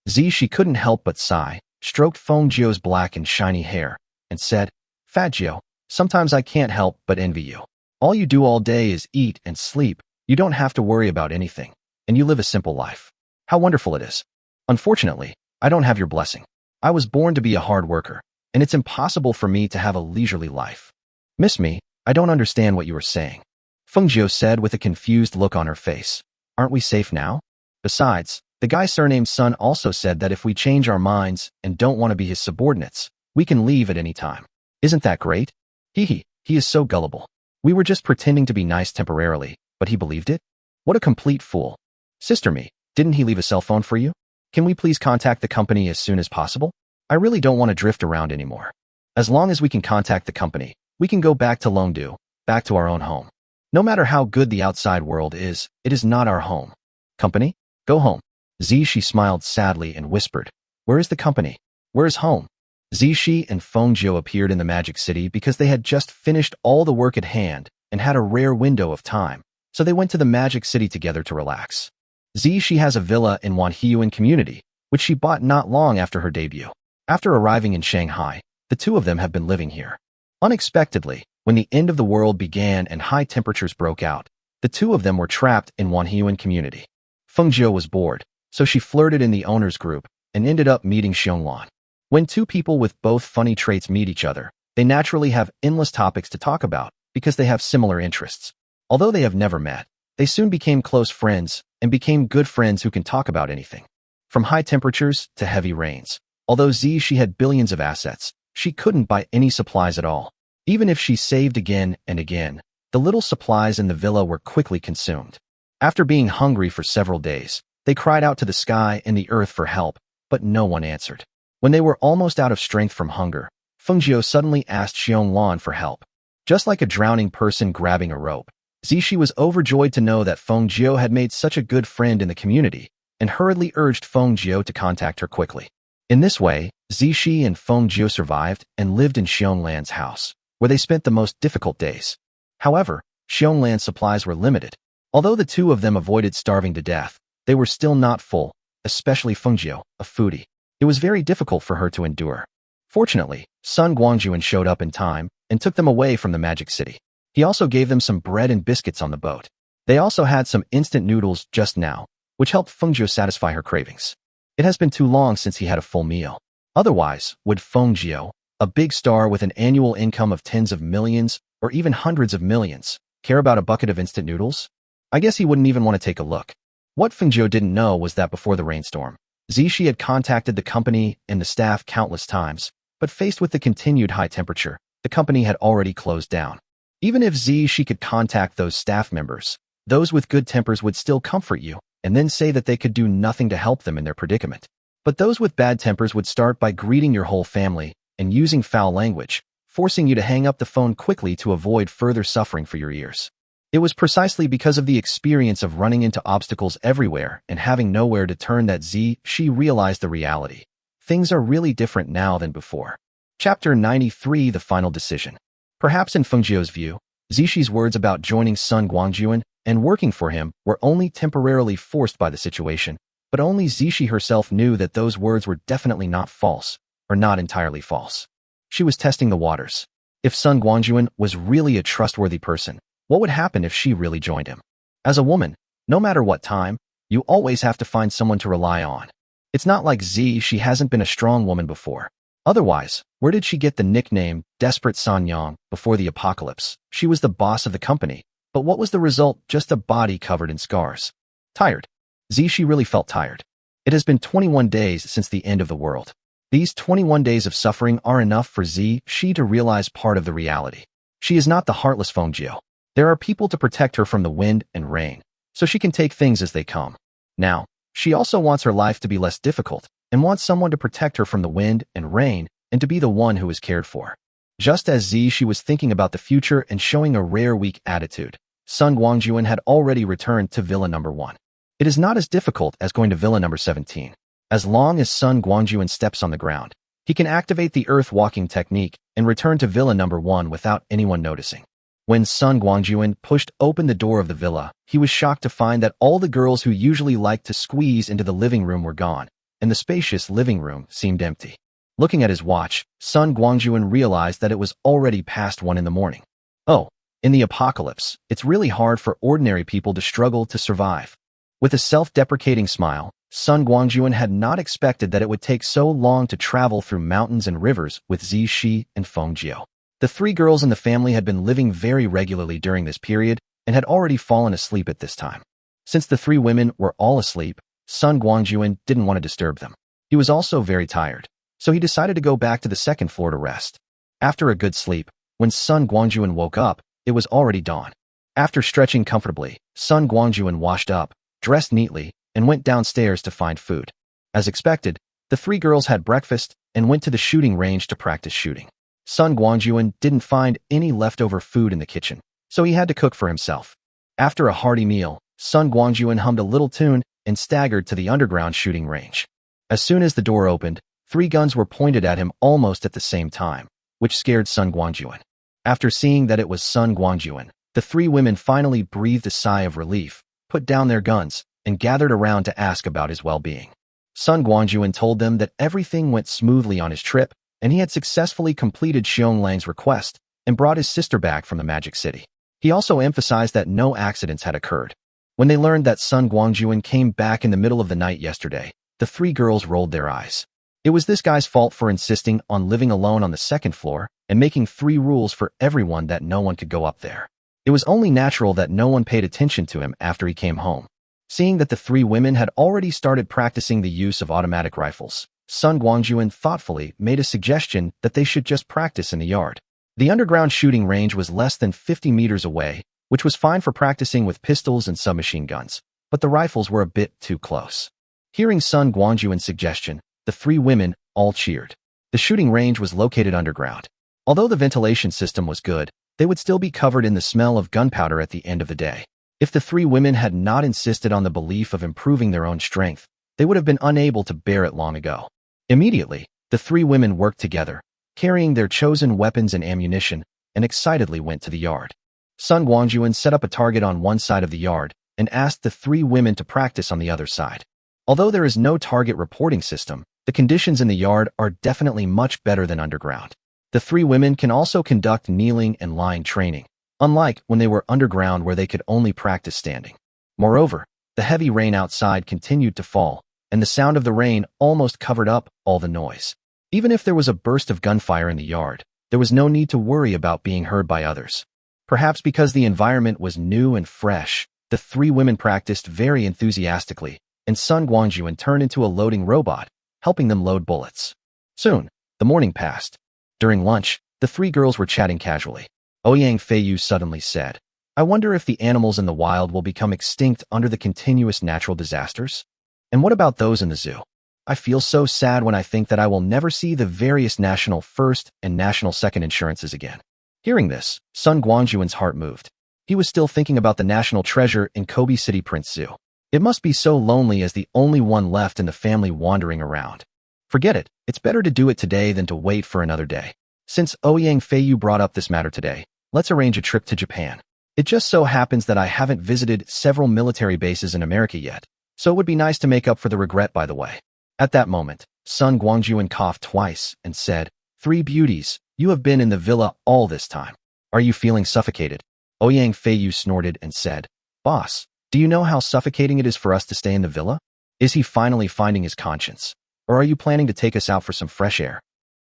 Zishi couldn't help but sigh, stroked Feng Jiu's black and shiny hair, and said, Fat Jiu, sometimes I can't help but envy you. All you do all day is eat and sleep. You don't have to worry about anything, and you live a simple life. How wonderful it is. Unfortunately, I don't have your blessing. I was born to be a hard worker, and it's impossible for me to have a leisurely life. Miss me, I don't understand what you are saying. Feng Jiu said with a confused look on her face. Aren't we safe now? Besides, the guy surnamed Sun also said that if we change our minds and don't want to be his subordinates, we can leave at any time. Isn't that great? He is so gullible. We were just pretending to be nice temporarily, but he believed it? What a complete fool. Sister me, didn't he leave a cell phone for you? Can we please contact the company as soon as possible? I really don't want to drift around anymore. As long as we can contact the company, we can go back to Longdu, back to our own home. No matter how good the outside world is, it is not our home. Company? Go home. Zishi smiled sadly and whispered, Where is the company? Where is home? Zishi and Feng Jiu appeared in the Magic City because they had just finished all the work at hand and had a rare window of time, so they went to the Magic City together to relax. Zishi has a villa in Wanheyuan community, which she bought not long after her debut. After arriving in Shanghai, the two of them have been living here. Unexpectedly, When the end of the world began and high temperatures broke out, the two of them were trapped in one human community. Feng Jiu was bored, so she flirted in the owner's group and ended up meeting Xionglan. When two people with both funny traits meet each other, they naturally have endless topics to talk about because they have similar interests. Although they have never met, they soon became close friends and became good friends who can talk about anything. From high temperatures to heavy rains. Although she had billions of assets, she couldn't buy any supplies at all. Even if she saved again and again, the little supplies in the villa were quickly consumed. After being hungry for several days, they cried out to the sky and the earth for help, but no one answered. When they were almost out of strength from hunger, Feng Jiu suddenly asked Xionglan for help. Just like a drowning person grabbing a rope, Zishi was overjoyed to know that Feng Jiu had made such a good friend in the community, and hurriedly urged Feng Jiu to contact her quickly. In this way, Zishi and Feng Jiu survived and lived in Xionglan's house, where they spent the most difficult days. However, Xionglan's supplies were limited. Although the two of them avoided starving to death, they were still not full, especially Feng Jiu, a foodie. It was very difficult for her to endure. Fortunately, Sun Guangjun showed up in time and took them away from the magic city. He also gave them some bread and biscuits on the boat. They also had some instant noodles just now, which helped Feng Jiu satisfy her cravings. It has been too long since he had a full meal. Otherwise, would Feng Jiu, a big star with an annual income of tens of millions or even hundreds of millions, care about a bucket of instant noodles? I guess he wouldn't even want to take a look. What Feng Jiu didn't know was that before the rainstorm, Zishi had contacted the company and the staff countless times, but faced with the continued high temperature, the company had already closed down. Even if she could contact those staff members, those with good tempers would still comfort you and then say that they could do nothing to help them in their predicament. But those with bad tempers would start by greeting your whole family and using foul language, forcing you to hang up the phone quickly to avoid further suffering for your ears. It was precisely because of the experience of running into obstacles everywhere and having nowhere to turn that she realized the reality. Things are really different now than before. Chapter 93: The Final Decision. Perhaps in Feng Jiu's view, Zishi's words about joining Sun Guangjun and working for him were only temporarily forced by the situation, but only Zishi herself knew that those words were definitely not false, or not entirely false. She was testing the waters. If Sun Guangjun was really a trustworthy person, what would happen if she really joined him? As a woman, no matter what time, you always have to find someone to rely on. It's not like she hasn't been a strong woman before. Otherwise, where did she get the nickname Desperate Sanyang before the apocalypse? She was the boss of the company, but what was the result? Just a body covered in scars. Tired. She really felt tired. It has been 21 days since the end of the world. These 21 days of suffering are enough for she to realize part of the reality. She is not the heartless Feng Jiu. There are people to protect her from the wind and rain, so she can take things as they come. Now, she also wants her life to be less difficult and wants someone to protect her from the wind and rain and to be the one who is cared for. Just as she was thinking about the future and showing a rare weak attitude, Sun Guangjun had already returned to Villa Number 1. It is not as difficult as going to Villa Number 17. As long as Sun Guangjun steps on the ground, he can activate the earth walking technique and return to Villa Number 1 without anyone noticing. When Sun Guangjun pushed open the door of the villa, he was shocked to find that all the girls who usually liked to squeeze into the living room were gone, and the spacious living room seemed empty. Looking at his watch, Sun Guangjun realized that it was already past 1 in the morning. Oh, in the apocalypse, it's really hard for ordinary people to struggle to survive. With a self-deprecating smile, Sun Guangjun had not expected that it would take so long to travel through mountains and rivers with Zishi and Feng Jiu. The 3 girls in the family had been living very regularly during this period and had already fallen asleep at this time. Since the 3 women were all asleep, Sun Guangjun didn't want to disturb them. He was also very tired, so he decided to go back to the 2nd floor to rest. After a good sleep, when Sun Guangjun woke up, it was already dawn. After stretching comfortably, Sun Guangjun washed up, dressed neatly, and went downstairs to find food. As expected, the 3 girls had breakfast and went to the shooting range to practice shooting. Sun Guangjun didn't find any leftover food in the kitchen, so he had to cook for himself. After a hearty meal, Sun Guangjun hummed a little tune and staggered to the underground shooting range. As soon as the door opened, 3 guns were pointed at him almost at the same time, which scared Sun Guangjun. After seeing that it was Sun Guangjun, the 3 women finally breathed a sigh of relief, put down their guns, and gathered around to ask about his well-being. Sun Guangjun told them that everything went smoothly on his trip, and he had successfully completed Xionglan's request and brought his sister back from the Magic City. He also emphasized that no accidents had occurred. When they learned that Sun Guangjun came back in the middle of the night yesterday, the three girls rolled their eyes. It was this guy's fault for insisting on living alone on the second floor and making 3 rules for everyone that no one could go up there. It was only natural that no one paid attention to him after he came home. Seeing that the 3 women had already started practicing the use of automatic rifles, Sun Guangjun thoughtfully made a suggestion that they should just practice in the yard. The underground shooting range was less than 50 meters away, which was fine for practicing with pistols and submachine guns, but the rifles were a bit too close. Hearing Sun Guangjun's suggestion, the 3 women all cheered. The shooting range was located underground. Although the ventilation system was good, they would still be covered in the smell of gunpowder at the end of the day. If the 3 women had not insisted on the belief of improving their own strength, they would have been unable to bear it long ago. Immediately, the 3 women worked together, carrying their chosen weapons and ammunition, and excitedly went to the yard. Sun Guangjun set up a target on one side of the yard and asked the 3 women to practice on the other side. Although there is no target reporting system, the conditions in the yard are definitely much better than underground. The 3 women can also conduct kneeling and lying training, unlike when they were underground where they could only practice standing. Moreover, the heavy rain outside continued to fall, and the sound of the rain almost covered up all the noise. Even if there was a burst of gunfire in the yard, there was no need to worry about being heard by others. Perhaps because the environment was new and fresh, the 3 women practiced very enthusiastically, and Sun Guangjun turned into a loading robot, helping them load bullets. Soon, the morning passed. During lunch, the 3 girls were chatting casually. Ouyang Feiyu suddenly said, "I wonder if the animals in the wild will become extinct under the continuous natural disasters? And what about those in the zoo? I feel so sad when I think that I will never see the various national first and national second insurances again." Hearing this, Sun Guangjun's heart moved. He was still thinking about the national treasure in Kobe City Prince Zoo. It must be so lonely as the only one left in the family wandering around. Forget it, it's better to do it today than to wait for another day. Since Ouyang Feiyu brought up this matter today, let's arrange a trip to Japan. It just so happens that I haven't visited several military bases in America yet, so it would be nice to make up for the regret by the way. At that moment, Sun Guangjun coughed twice and said, "3 beauties, you have been in the villa all this time. Are you feeling suffocated?" Ouyang Feiyu snorted and said, "Boss, do you know how suffocating it is for us to stay in the villa? Is he finally finding his conscience? Or are you planning to take us out for some fresh air?"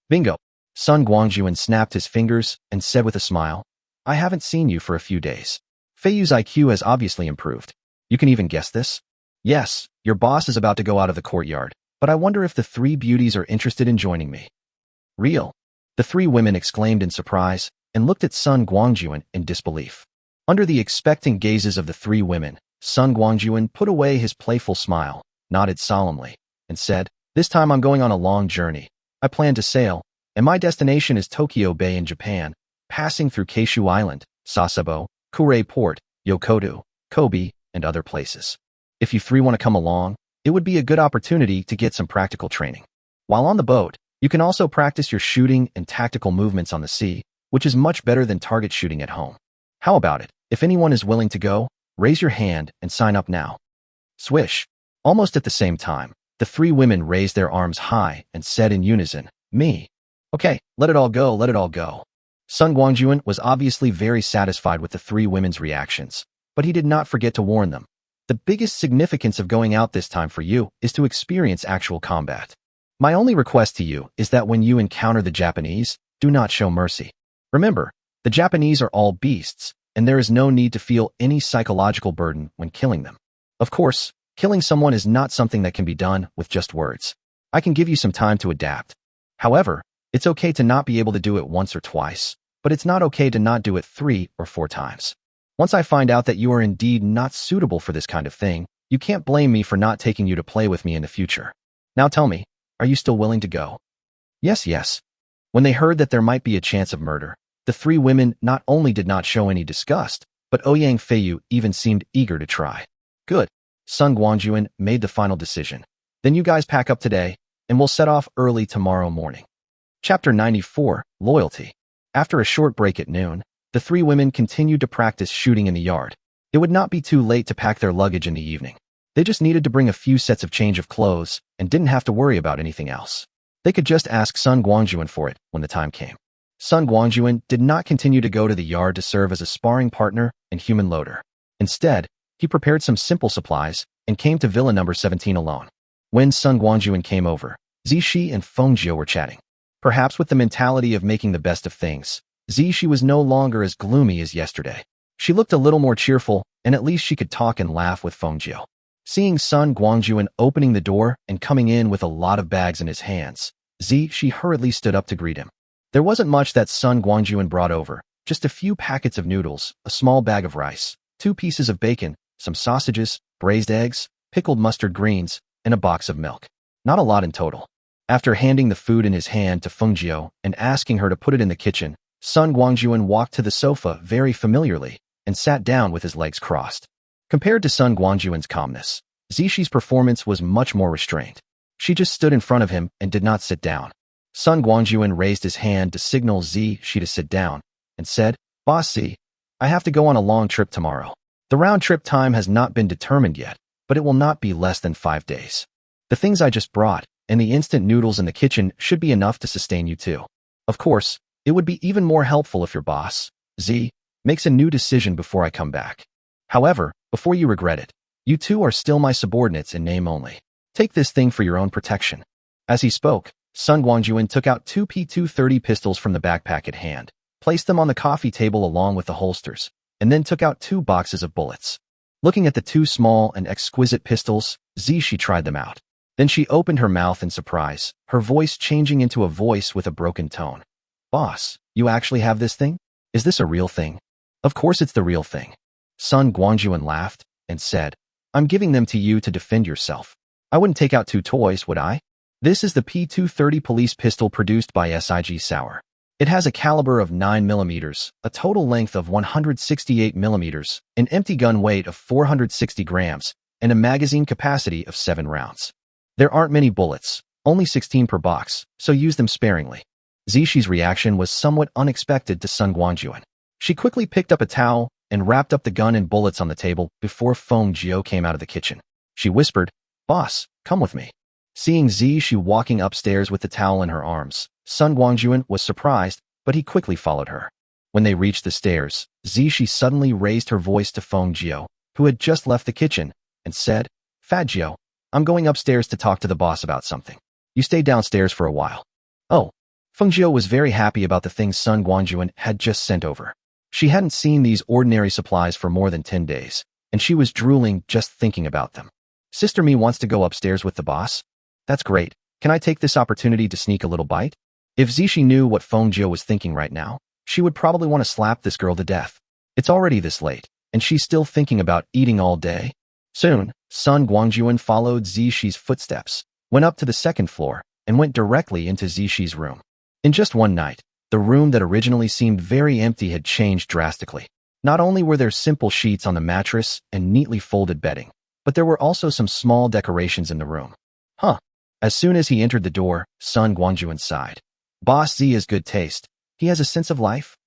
Bingo! Sun Guangjun snapped his fingers and said with a smile, "I haven't seen you for a few days. Feiyu's IQ has obviously improved. You can even guess this? Yes, your boss is about to go out of the courtyard, but I wonder if the 3 beauties are interested in joining me." "Real?" The 3 women exclaimed in surprise and looked at Sun Guangjun in disbelief. Under the expectant gazes of the 3 women, Sun Guangjun put away his playful smile, nodded solemnly, and said, "This time I'm going on a long journey. I plan to sail, and my destination is Tokyo Bay in Japan, passing through Keishu Island, Sasebo, Kure Port, Yokodo, Kobe, and other places. If you 3 want to come along, it would be a good opportunity to get some practical training. While on the boat, you can also practice your shooting and tactical movements on the sea, which is much better than target shooting at home. How about it? If anyone is willing to go, raise your hand and sign up now." Swish! Almost at the same time, the 3 women raised their arms high and said in unison, "Me." "Okay, let it all go, let it all go." Sun Guangjun was obviously very satisfied with the 3 women's reactions, but he did not forget to warn them. The biggest significance of going out this time for you is to experience actual combat. My only request to you is that when you encounter the Japanese, do not show mercy. Remember, the Japanese are all beasts, and there is no need to feel any psychological burden when killing them. Of course, killing someone is not something that can be done with just words. I can give you some time to adapt. However, it's okay to not be able to do it once or twice, but it's not okay to not do it 3 or 4 times. Once I find out that you are indeed not suitable for this kind of thing, you can't blame me for not taking you to play with me in the future. Now tell me, are you still willing to go?" "Yes, yes." When they heard that there might be a chance of murder, the 3 women not only did not show any disgust, but Ouyang Feiyu even seemed eager to try. "Good." Sun Guangjun made the final decision. "Then you guys pack up today, and we'll set off early tomorrow morning." Chapter 94, Loyalty. After a short break at noon, the 3 women continued to practice shooting in the yard. It would not be too late to pack their luggage in the evening. They just needed to bring a few sets of change of clothes and didn't have to worry about anything else. They could just ask Sun Guangjun for it when the time came. Sun Guangjun did not continue to go to the yard to serve as a sparring partner and human loader. Instead, he prepared some simple supplies and came to Villa number 17 alone. When Sun Guangjun came over, Zixi and Feng Jiu were chatting. Perhaps with the mentality of making the best of things, Zixi was no longer as gloomy as yesterday. She looked a little more cheerful, and at least she could talk and laugh with Feng Jiu. Seeing Sun Guangjun opening the door and coming in with a lot of bags in his hands, Zixi hurriedly stood up to greet him. There wasn't much that Sun Guangjun brought over, just a few packets of noodles, a small bag of rice, 2 pieces of bacon, some sausages, braised eggs, pickled mustard greens, and a box of milk. Not a lot in total. After handing the food in his hand to Feng Jiu and asking her to put it in the kitchen, Sun Guangjun walked to the sofa very familiarly and sat down with his legs crossed. Compared to Sun Guangjun's calmness, Zixi's performance was much more restrained. She just stood in front of him and did not sit down. Sun Guangjun raised his hand to signal Zixi to sit down and said, "Boss Z, I have to go on a long trip tomorrow. The round-trip time has not been determined yet, but it will not be less than 5 days. The things I just brought and the instant noodles in the kitchen should be enough to sustain you too. Of course, it would be even more helpful if your boss, Z, makes a new decision before I come back. However, before you regret it, you two are still my subordinates in name only. Take this thing for your own protection." As he spoke, Sun Guangjun took out 2 P230 pistols from the backpack at hand, placed them on the coffee table along with the holsters, and then took out 2 boxes of bullets. Looking at the 2 small and exquisite pistols, Zixi tried them out. Then she opened her mouth in surprise, her voice changing into a voice with a broken tone. "Boss, you actually have this thing? Is this a real thing?" "Of course it's the real thing." Sun Guangjun laughed and said, "I'm giving them to you to defend yourself. I wouldn't take out 2 toys, would I? This is the P230 police pistol produced by SIG Sauer. It has a caliber of 9 mm, a total length of 168 mm, an empty gun weight of 460 grams, and a magazine capacity of 7 rounds. There aren't many bullets, only 16 per box, so use them sparingly." Zixi's reaction was somewhat unexpected to Sun Guangjun. She quickly picked up a towel and wrapped up the gun and bullets on the table before Feng Jiu came out of the kitchen. She whispered, "Boss, come with me." Seeing Zixi walking upstairs with the towel in her arms, Sun Guangjun was surprised, but he quickly followed her. When they reached the stairs, Zixi suddenly raised her voice to Feng Jiu, who had just left the kitchen, and said, "Fat Jiu, I'm going upstairs to talk to the boss about something. You stay downstairs for a while." Oh. Feng Jiu was very happy about the things Sun Guangjun had just sent over. She hadn't seen these ordinary supplies for more than 10 days, and she was drooling just thinking about them. "Sister Me wants to go upstairs with the boss? That's great. Can I take this opportunity to sneak a little bite?" If Zixi knew what Feng Jiu was thinking right now, she would probably want to slap this girl to death. It's already this late, and she's still thinking about eating all day. Soon, Sun Guangjun followed Zixi's footsteps, went up to the 2nd floor, and went directly into Zixi's room. In just one night, the room that originally seemed very empty had changed drastically. Not only were there simple sheets on the mattress and neatly folded bedding, but there were also some small decorations in the room. Huh. As soon as he entered the door, Sun Guangjun sighed. "Boss Z has good taste. He has a sense of life."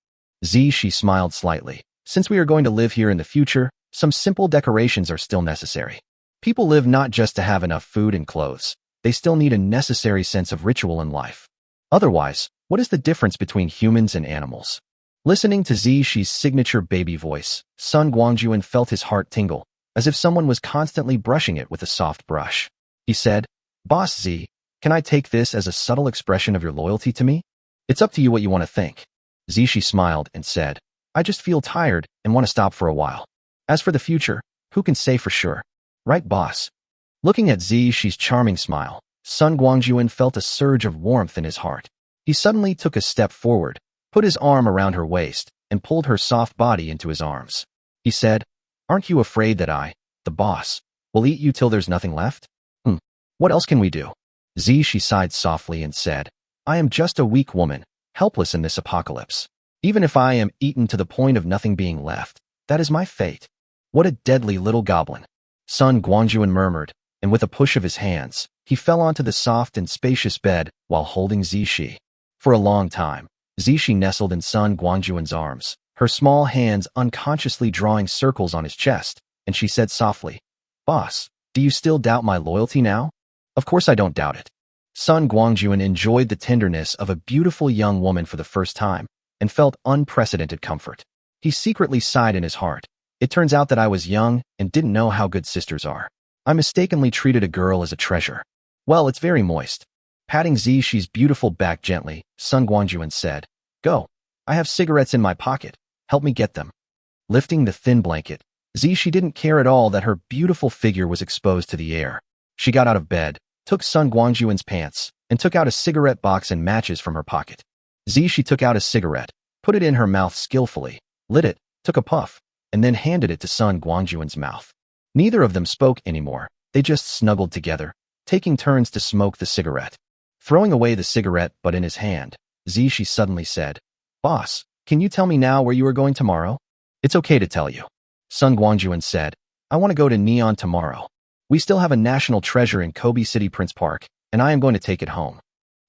Zixi smiled slightly. "Since we are going to live here in the future, some simple decorations are still necessary. People live not just to have enough food and clothes. They still need a necessary sense of ritual in life. Otherwise, what is the difference between humans and animals?" Listening to Zixi's signature baby voice, Sun Guangjun felt his heart tingle, as if someone was constantly brushing it with a soft brush. He said, "Boss Z, can I take this as a subtle expression of your loyalty to me? It's up to you what you want to think." Zixi smiled and said, "I just feel tired and want to stop for a while. As for the future, who can say for sure? Right, boss?" Looking at Zixi's charming smile, Sun Guangjun felt a surge of warmth in his heart. He suddenly took a step forward, put his arm around her waist, and pulled her soft body into his arms. He said, "Aren't you afraid that I, the boss, will eat you till there's nothing left? What else can we do?" Zixi sighed softly and said, "I am just a weak woman, helpless in this apocalypse. Even if I am eaten to the point of nothing being left, that is my fate. What a deadly little goblin." Sun Guangjun murmured, and with a push of his hands, he fell onto the soft and spacious bed while holding Zixi. For a long time, Zixi nestled in Sun Guangjun's arms, her small hands unconsciously drawing circles on his chest, and she said softly, "Boss, do you still doubt my loyalty now?" "Of course I don't doubt it. Sun Guangjun enjoyed the tenderness of a beautiful young woman for the first time and felt unprecedented comfort. He secretly sighed in his heart. It turns out that I was young and didn't know how good sisters are. I mistakenly treated a girl as a treasure. Well, it's very moist. Patting Zishi's beautiful back gently, Sun Guangjun said, "Go. I have cigarettes in my pocket. Help me get them." Lifting the thin blanket, Zishi didn't care at all that her beautiful figure was exposed to the air. She got out of bed, took Sun Guangjun's pants, and took out a cigarette box and matches from her pocket. Zishi took out a cigarette, put it in her mouth skillfully, lit it, took a puff, and then handed it to Sun Guangjun's mouth. Neither of them spoke anymore. They just snuggled together, taking turns to smoke the cigarette. Throwing away the cigarette butt in his hand, Zishi suddenly said, "Boss, can you tell me now where you are going tomorrow?" "It's okay to tell you." Sun Guangjun said, "I want to go to Neon tomorrow. We still have a national treasure in Kobe City Prince Park, and I am going to take it home.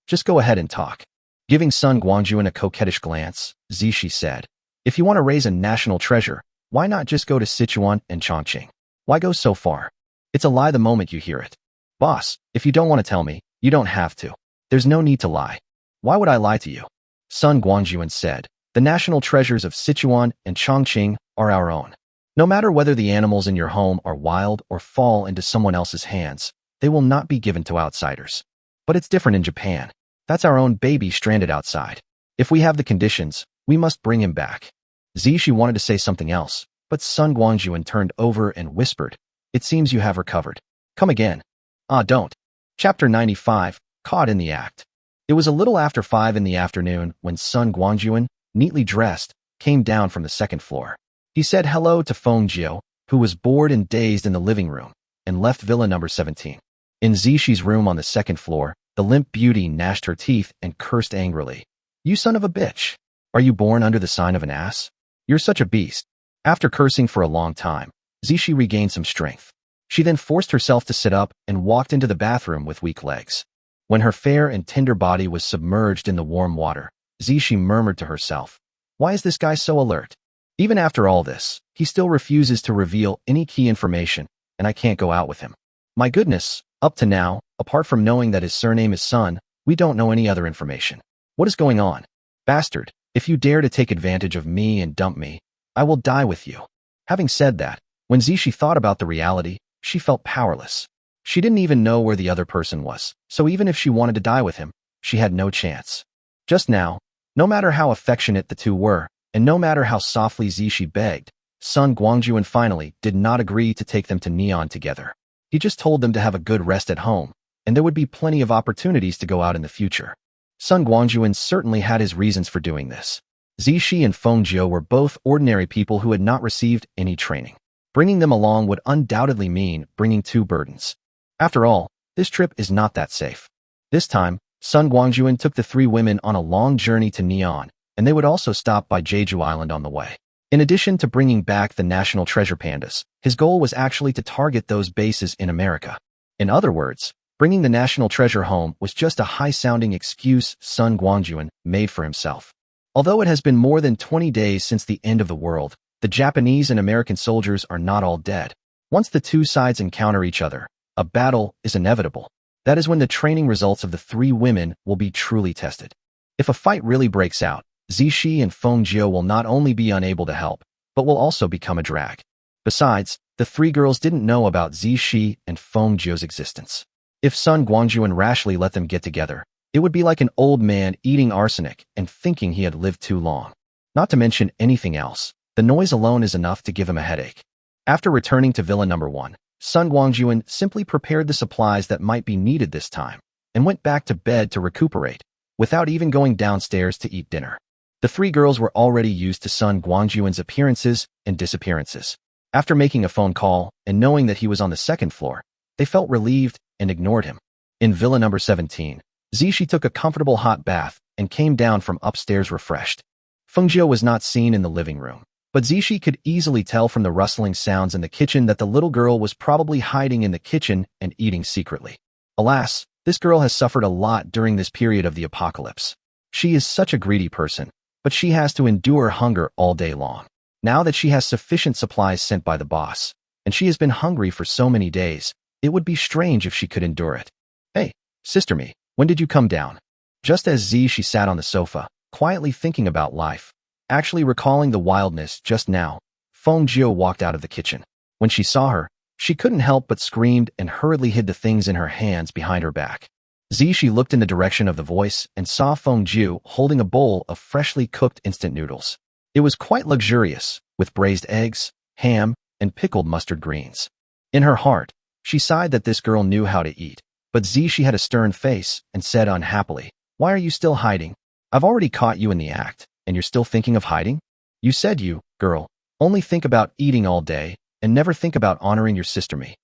Just go ahead and talk." Giving Sun Guangjun a coquettish glance, Zishi said, "If you want to raise a national treasure, why not just go to Sichuan and Chongqing? Why go so far? It's a lie the moment you hear it." "Boss, if you don't want to tell me, you don't have to. There's no need to lie." "Why would I lie to you?" Sun Guangjun said, "The national treasures of Sichuan and Chongqing are our own. No matter whether the animals in your home are wild or fall into someone else's hands, they will not be given to outsiders. But it's different in Japan. That's our own baby stranded outside. If we have the conditions, we must bring him back." Zishi wanted to say something else, but Sun Guangjun turned over and whispered, "It seems you have recovered. Come again." "Ah, don't." Chapter 95, Caught in the Act. It was a little after 5 in the afternoon when Sun Guangjun, neatly dressed, came down from the second floor. He said hello to Feng Jiu, who was bored and dazed in the living room, and left Villa number 17. In Zishi's room on the second floor, the limp beauty gnashed her teeth and cursed angrily. "You son of a bitch! Are you born under the sign of an ass? You're such a beast." After cursing for a long time, Zishi regained some strength. She then forced herself to sit up and walked into the bathroom with weak legs. When her fair and tender body was submerged in the warm water, Zishi murmured to herself, "Why is this guy so alert? Even after all this, he still refuses to reveal any key information, and I can't go out with him. My goodness, up to now, apart from knowing that his surname is Sun, we don't know any other information. What is going on? Bastard, if you dare to take advantage of me and dump me, I will die with you." Having said that, when Zishi thought about the reality, she felt powerless. She didn't even know where the other person was, so even if she wanted to die with him, she had no chance. Just now, no matter how affectionate the two were, and no matter how softly Zishi begged, Sun Guangjun finally did not agree to take them to Neon together. He just told them to have a good rest at home, and there would be plenty of opportunities to go out in the future. Sun Guangjun certainly had his reasons for doing this. Zishi and Feng Jiu were both ordinary people who had not received any training. Bringing them along would undoubtedly mean bringing two burdens. After all, this trip is not that safe. This time, Sun Guangjun took the 3 women on a long journey to Neon, and they would also stop by Jeju Island on the way. In addition to bringing back the national treasure pandas, his goal was actually to target those bases in America. In other words, bringing the national treasure home was just a high-sounding excuse Sun Guangjun made for himself. Although it has been more than 20 days since the end of the world, the Japanese and American soldiers are not all dead. Once the two sides encounter each other, a battle is inevitable. That is when the training results of the 3 women will be truly tested. If a fight really breaks out, Zishi and Feng Jiu will not only be unable to help, but will also become a drag. Besides, the 3 girls didn't know about Zishi and Feng Jiu's existence. If Sun Guangjun rashly let them get together, it would be like an old man eating arsenic and thinking he had lived too long. Not to mention anything else, the noise alone is enough to give him a headache. After returning to Villa number 1, Sun Guangjun simply prepared the supplies that might be needed this time, and went back to bed to recuperate, without even going downstairs to eat dinner. The 3 girls were already used to Sun Guangjun's appearances and disappearances. After making a phone call and knowing that he was on the second floor, they felt relieved and ignored him. In Villa number 17, Zishi took a comfortable hot bath and came down from upstairs refreshed. Feng Jiu was not seen in the living room, but Zishi could easily tell from the rustling sounds in the kitchen that the little girl was probably hiding in the kitchen and eating secretly. Alas, this girl has suffered a lot during this period of the apocalypse. She is such a greedy person, but she has to endure hunger all day long. Now that she has sufficient supplies sent by the boss, and she has been hungry for so many days, it would be strange if she could endure it. "Hey, sister me, When did you come down? Just as she sat on the sofa, quietly thinking about life, actually recalling the wildness just now, Feng Jiu walked out of the kitchen. When she saw her, she couldn't help but screamed and hurriedly hid the things in her hands behind her back. She looked in the direction of the voice and saw Feng Jiu holding a bowl of freshly cooked instant noodles. It was quite luxurious, with braised eggs, ham, and pickled mustard greens. In her heart, she sighed that this girl knew how to eat, but she had a stern face and said unhappily, "Why are you still hiding? I've already caught you in the act, and you're still thinking of hiding? You said you, girl, only think about eating all day and never think about honoring your sister me."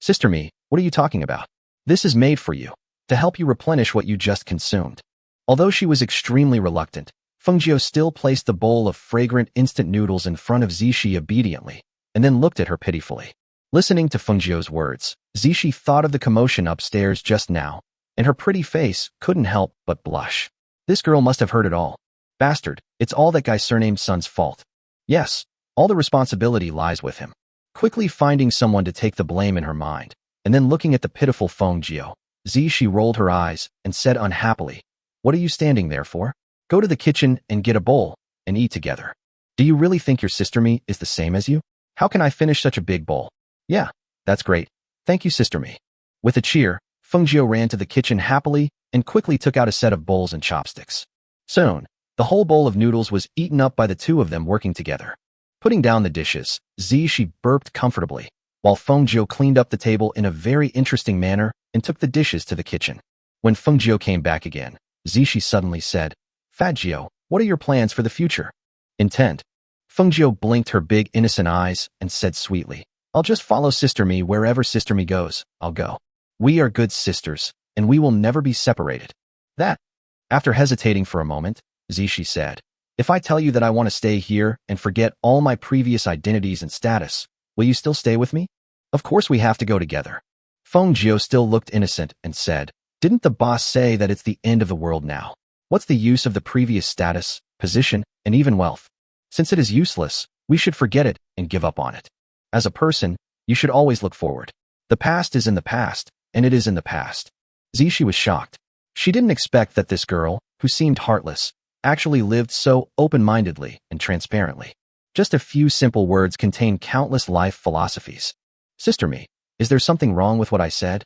"Sister me, what are you talking about? This is made for you, to help you replenish what you just consumed." Although she was extremely reluctant, Feng Jiu still placed the bowl of fragrant instant noodles in front of Zishi obediently, and then looked at her pitifully. Listening to Feng Jiu's words, Zishi thought of the commotion upstairs just now, and her pretty face couldn't help but blush. This girl must have heard it all. Bastard, it's all that guy surnamed Sun's fault. Yes, all the responsibility lies with him. Quickly finding someone to take the blame in her mind, and then looking at the pitiful Feng Jiu, Zishi rolled her eyes and said unhappily, "What are you standing there for? Go to the kitchen and get a bowl, and eat together. Do you really think your sister me is the same as you? How can I finish such a big bowl?" "Yeah, that's great. Thank you, sister me." With a cheer, Feng Jiu ran to the kitchen happily and quickly took out a set of bowls and chopsticks. Soon, the whole bowl of noodles was eaten up by the two of them working together. Putting down the dishes, she burped comfortably, while Feng Jiu cleaned up the table in a very interesting manner and took the dishes to the kitchen. When Feng Jiu came back again, she suddenly said, "Fat Jiu, what are your plans for the future?" Intent. Feng Jiu blinked her big innocent eyes and said sweetly, "I'll just follow sister me wherever sister me goes, I'll go. We are good sisters, and we will never be separated." That. After hesitating for a moment, she said, "If I tell you that I want to stay here and forget all my previous identities and status, will you still stay with me?" "Of course we have to go together." Feng Jiu still looked innocent and said, "Didn't the boss say that it's the end of the world now? What's the use of the previous status, position, and even wealth? Since it is useless, we should forget it and give up on it. As a person, you should always look forward. The past is in the past, and it is in the past." She was shocked. She didn't expect that this girl, who seemed heartless, actually lived so open-mindedly and transparently. Just a few simple words contain countless life philosophies. "Sister me, is there something wrong with what I said?"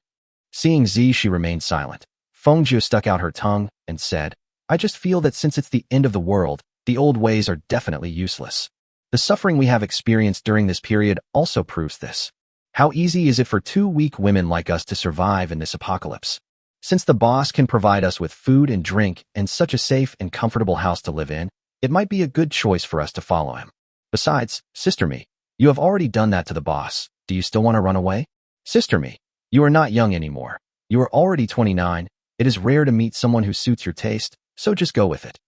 Seeing she remained silent, Feng Jiu stuck out her tongue and said, "I just feel that since it's the end of the world, the old ways are definitely useless. The suffering we have experienced during this period also proves this. How easy is it for two weak women like us to survive in this apocalypse? Since the boss can provide us with food and drink and such a safe and comfortable house to live in, it might be a good choice for us to follow him. Besides, sister me, you have already done that to the boss. Do you still want to run away? Sister me, you are not young anymore. You are already 29. It is rare to meet someone who suits your taste, so just go with it.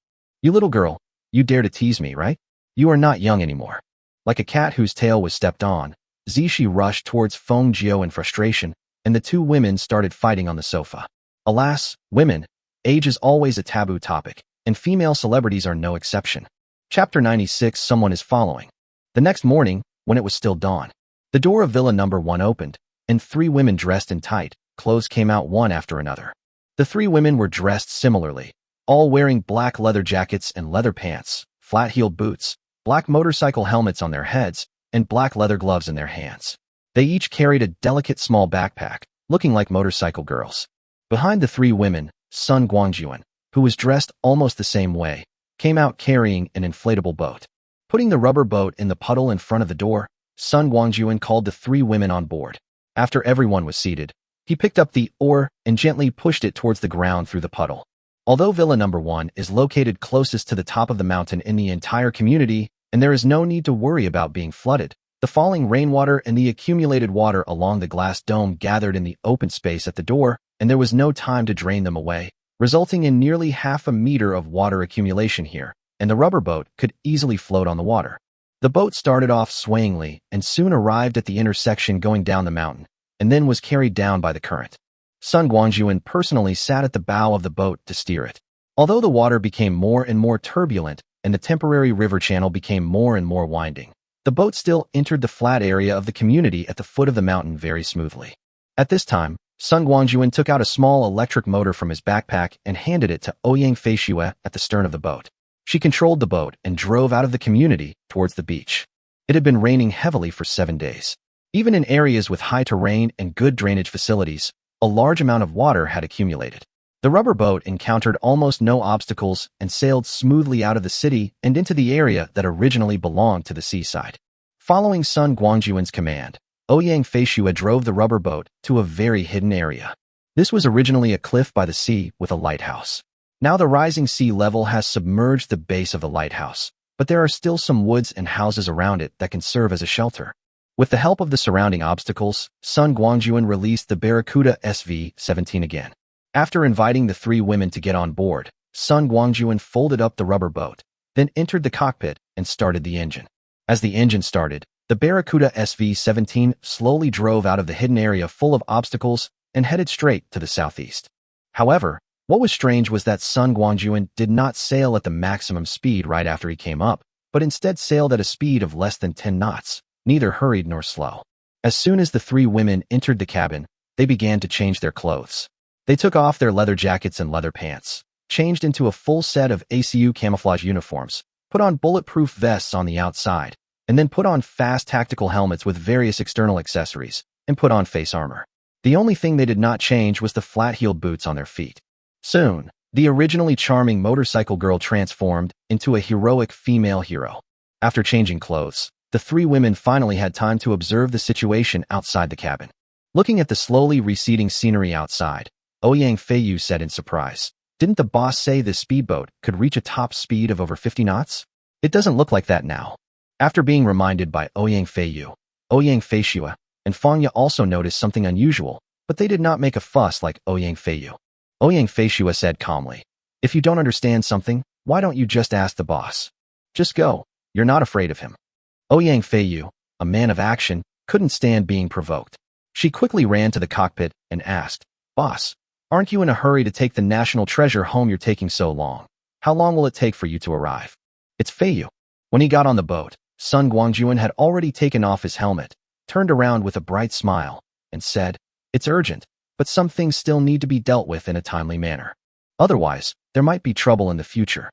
You little girl, you dare to tease me, right? You are not young anymore." Like a cat whose tail was stepped on, Zishi rushed towards Feng Jiu in frustration, and the two women started fighting on the sofa. Alas, women, age is always a taboo topic, and female celebrities are no exception. Chapter 96. Someone is following. The next morning, when it was still dawn, the door of Villa Number 1 opened, and three women dressed in tight clothes came out one after another. The three women were dressed similarly, all wearing black leather jackets and leather pants, flat-heeled boots, black motorcycle helmets on their heads, and black leather gloves in their hands. They each carried a delicate small backpack, looking like motorcycle girls. Behind the three women, Sun Guangjun, who was dressed almost the same way, came out carrying an inflatable boat. Putting the rubber boat in the puddle in front of the door, Sun Guangjun called the three women on board. After everyone was seated, he picked up the oar and gently pushed it towards the ground through the puddle. Although Villa Number 1 is located closest to the top of the mountain in the entire community, and there is no need to worry about being flooded, the falling rainwater and the accumulated water along the glass dome gathered in the open space at the door, and there was no time to drain them away, resulting in nearly half a meter of water accumulation here, and the rubber boat could easily float on the water. The boat started off swayingly and soon arrived at the intersection going down the mountain, and then was carried down by the current. Sun Guangjun personally sat at the bow of the boat to steer it. Although the water became more and more turbulent and the temporary river channel became more and more winding, the boat still entered the flat area of the community at the foot of the mountain very smoothly. At this time, Sun Guangjun took out a small electric motor from his backpack and handed it to Ouyang Feishue at the stern of the boat. She controlled the boat and drove out of the community towards the beach. It had been raining heavily for 7 days. Even in areas with high terrain and good drainage facilities, a large amount of water had accumulated. The rubber boat encountered almost no obstacles and sailed smoothly out of the city and into the area that originally belonged to the seaside. Following Sun Guangjun's command, Ouyang Feishue drove the rubber boat to a very hidden area. This was originally a cliff by the sea with a lighthouse. Now the rising sea level has submerged the base of the lighthouse, but there are still some woods and houses around it that can serve as a shelter. With the help of the surrounding obstacles, Sun Guangjun released the Barracuda SV-17 again. After inviting the 3 women to get on board, Sun Guangjun folded up the rubber boat, then entered the cockpit and started the engine. As the engine started, the Barracuda SV-17 slowly drove out of the hidden area full of obstacles and headed straight to the southeast. However, what was strange was that Sun Guangjun did not sail at the maximum speed right after he came up, but instead sailed at a speed of less than 10 knots, neither hurried nor slow. As soon as the 3 women entered the cabin, they began to change their clothes. They took off their leather jackets and leather pants, changed into a full set of ACU camouflage uniforms, put on bulletproof vests on the outside, and then put on fast tactical helmets with various external accessories, and put on face armor. The only thing they did not change was the flat-heeled boots on their feet. Soon, the originally charming motorcycle girl transformed into a heroic female hero. After changing clothes, the 3 women finally had time to observe the situation outside the cabin. Looking at the slowly receding scenery outside, Ouyang Feishue said in surprise, "Didn't the boss say this speedboat could reach a top speed of over 50 knots? It doesn't look like that now." After being reminded by Ouyang Feishue and Fangya also noticed something unusual, but they did not make a fuss like Ouyang Feishue. Ouyang Feishue said calmly, "If you don't understand something, why don't you just ask the boss? Just go, you're not afraid of him." Ouyang Feishue, a man of action, couldn't stand being provoked. She quickly ran to the cockpit and asked, "Boss, aren't you in a hurry to take the national treasure home? You're taking so long. How long will it take for you to arrive?" "It's Feishue." When he got on the boat, Sun Guangjun had already taken off his helmet, turned around with a bright smile, and said, "It's urgent, but some things still need to be dealt with in a timely manner. Otherwise, there might be trouble in the future."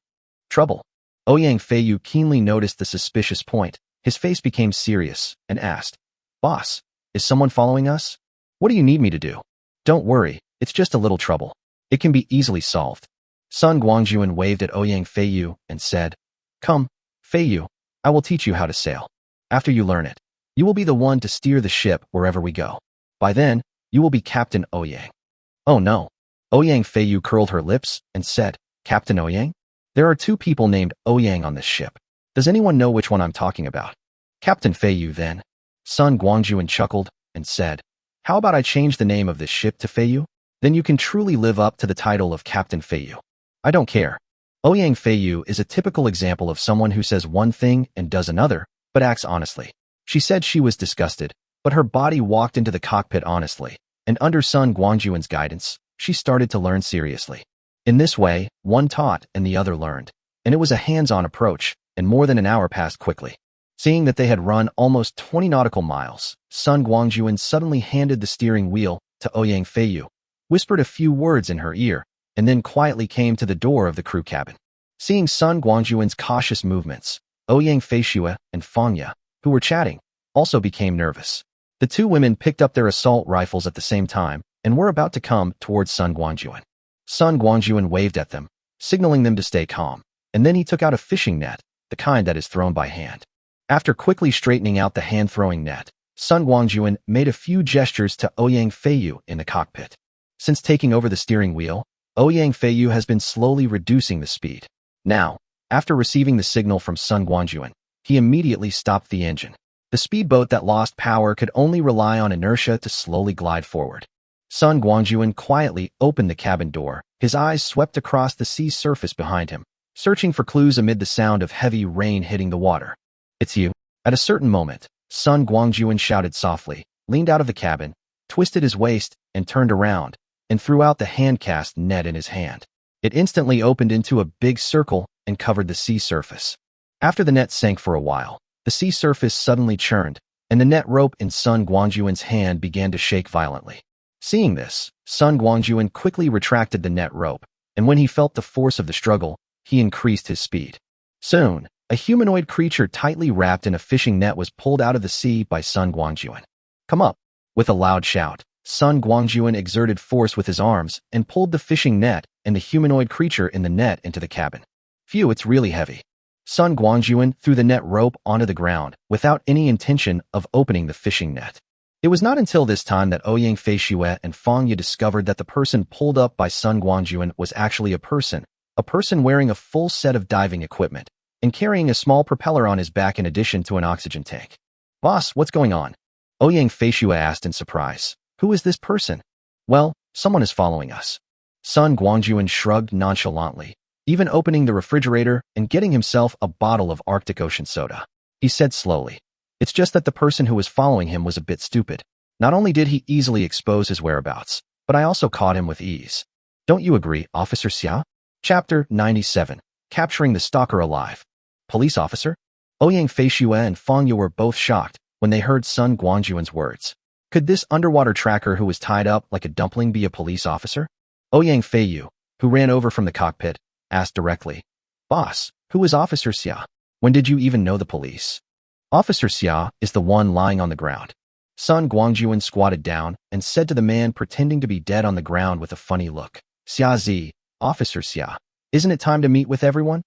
"Trouble?" Ouyang Feishue keenly noticed the suspicious point. His face became serious and asked, "Boss, is someone following us? What do you need me to do?" "Don't worry, it's just a little trouble. It can be easily solved." Sun Guangjun waved at Ouyang Feishue and said, "Come, Feishue, I will teach you how to sail. After you learn it, you will be the one to steer the ship wherever we go. By then, you will be Captain Ouyang." "Oh no." Ouyang Feishue curled her lips and said, "Captain Ouyang? There are 2 people named Ouyang on this ship. Does anyone know which one I'm talking about?" "Captain Feishue, then." Sun Guangjun chuckled and said, "How about I change the name of this ship to Feishue? Then you can truly live up to the title of Captain Feishue." "I don't care." Ouyang Feishue is a typical example of someone who says one thing and does another, but acts honestly. She said she was disgusted, but her body walked into the cockpit honestly, and under Sun Guangjun's guidance, she started to learn seriously. In this way, one taught and the other learned, and it was a hands-on approach, and more than an hour passed quickly. Seeing that they had run almost 20 nautical miles, Sun Guangjun suddenly handed the steering wheel to Ouyang Feishue, whispered a few words in her ear, and then quietly came to the door of the crew cabin. Seeing Sun Guangjun's cautious movements, Ouyang Feishue and Fangya, who were chatting, also became nervous. The 2 women picked up their assault rifles at the same time and were about to come towards Sun Guangjun. Sun Guangjun waved at them, signaling them to stay calm, and then he took out a fishing net, the kind that is thrown by hand. After quickly straightening out the hand-throwing net, Sun Guangjun made a few gestures to Ouyang Feishue in the cockpit. Since taking over the steering wheel, Ouyang Feishue has been slowly reducing the speed. Now, after receiving the signal from Sun Guangjun, he immediately stopped the engine. The speedboat that lost power could only rely on inertia to slowly glide forward. Sun Guangjun quietly opened the cabin door. His eyes swept across the sea surface behind him, searching for clues amid the sound of heavy rain hitting the water. "It's you." At a certain moment, Sun Guangjun shouted softly, leaned out of the cabin, twisted his waist, and turned around, and threw out the hand-cast net in his hand. It instantly opened into a big circle and covered the sea surface. After the net sank for a while, the sea surface suddenly churned, and the net rope in Sun Guangjun's hand began to shake violently. Seeing this, Sun Guangjun quickly retracted the net rope, and when he felt the force of the struggle, he increased his speed. Soon, a humanoid creature tightly wrapped in a fishing net was pulled out of the sea by Sun Guangjun. Come up! With a loud shout, Sun Guangjun exerted force with his arms and pulled the fishing net and the humanoid creature in the net into the cabin. Phew, it's really heavy. Sun Guangjun threw the net rope onto the ground without any intention of opening the fishing net. It was not until this time that Ouyang Feishue and Fang Ye discovered that the person pulled up by Sun Guangjun was actually a person wearing a full set of diving equipment and carrying a small propeller on his back in addition to an oxygen tank. Boss, what's going on? Ouyang Feishue asked in surprise. Who is this person? Well, someone is following us. Sun Guangjun shrugged nonchalantly, even opening the refrigerator and getting himself a bottle of Arctic Ocean soda. He said slowly, "It's just that the person who was following him was a bit stupid. Not only did he easily expose his whereabouts, but I also caught him with ease. Don't you agree, Officer Xia?" Chapter 97. Capturing the Stalker Alive. Police officer? Ouyang Feishue and Fang Ye were both shocked when they heard Sun Guangjun's words. Could this underwater tracker who was tied up like a dumpling be a police officer? Ouyang Feiyue, who ran over from the cockpit, asked directly, "Boss, who is Officer Xia? When did you even know the police?" Officer Xia is the one lying on the ground. Sun Guangjun squatted down and said to the man pretending to be dead on the ground with a funny look, "Xia Zi, Officer Xia, isn't it time to meet with everyone?"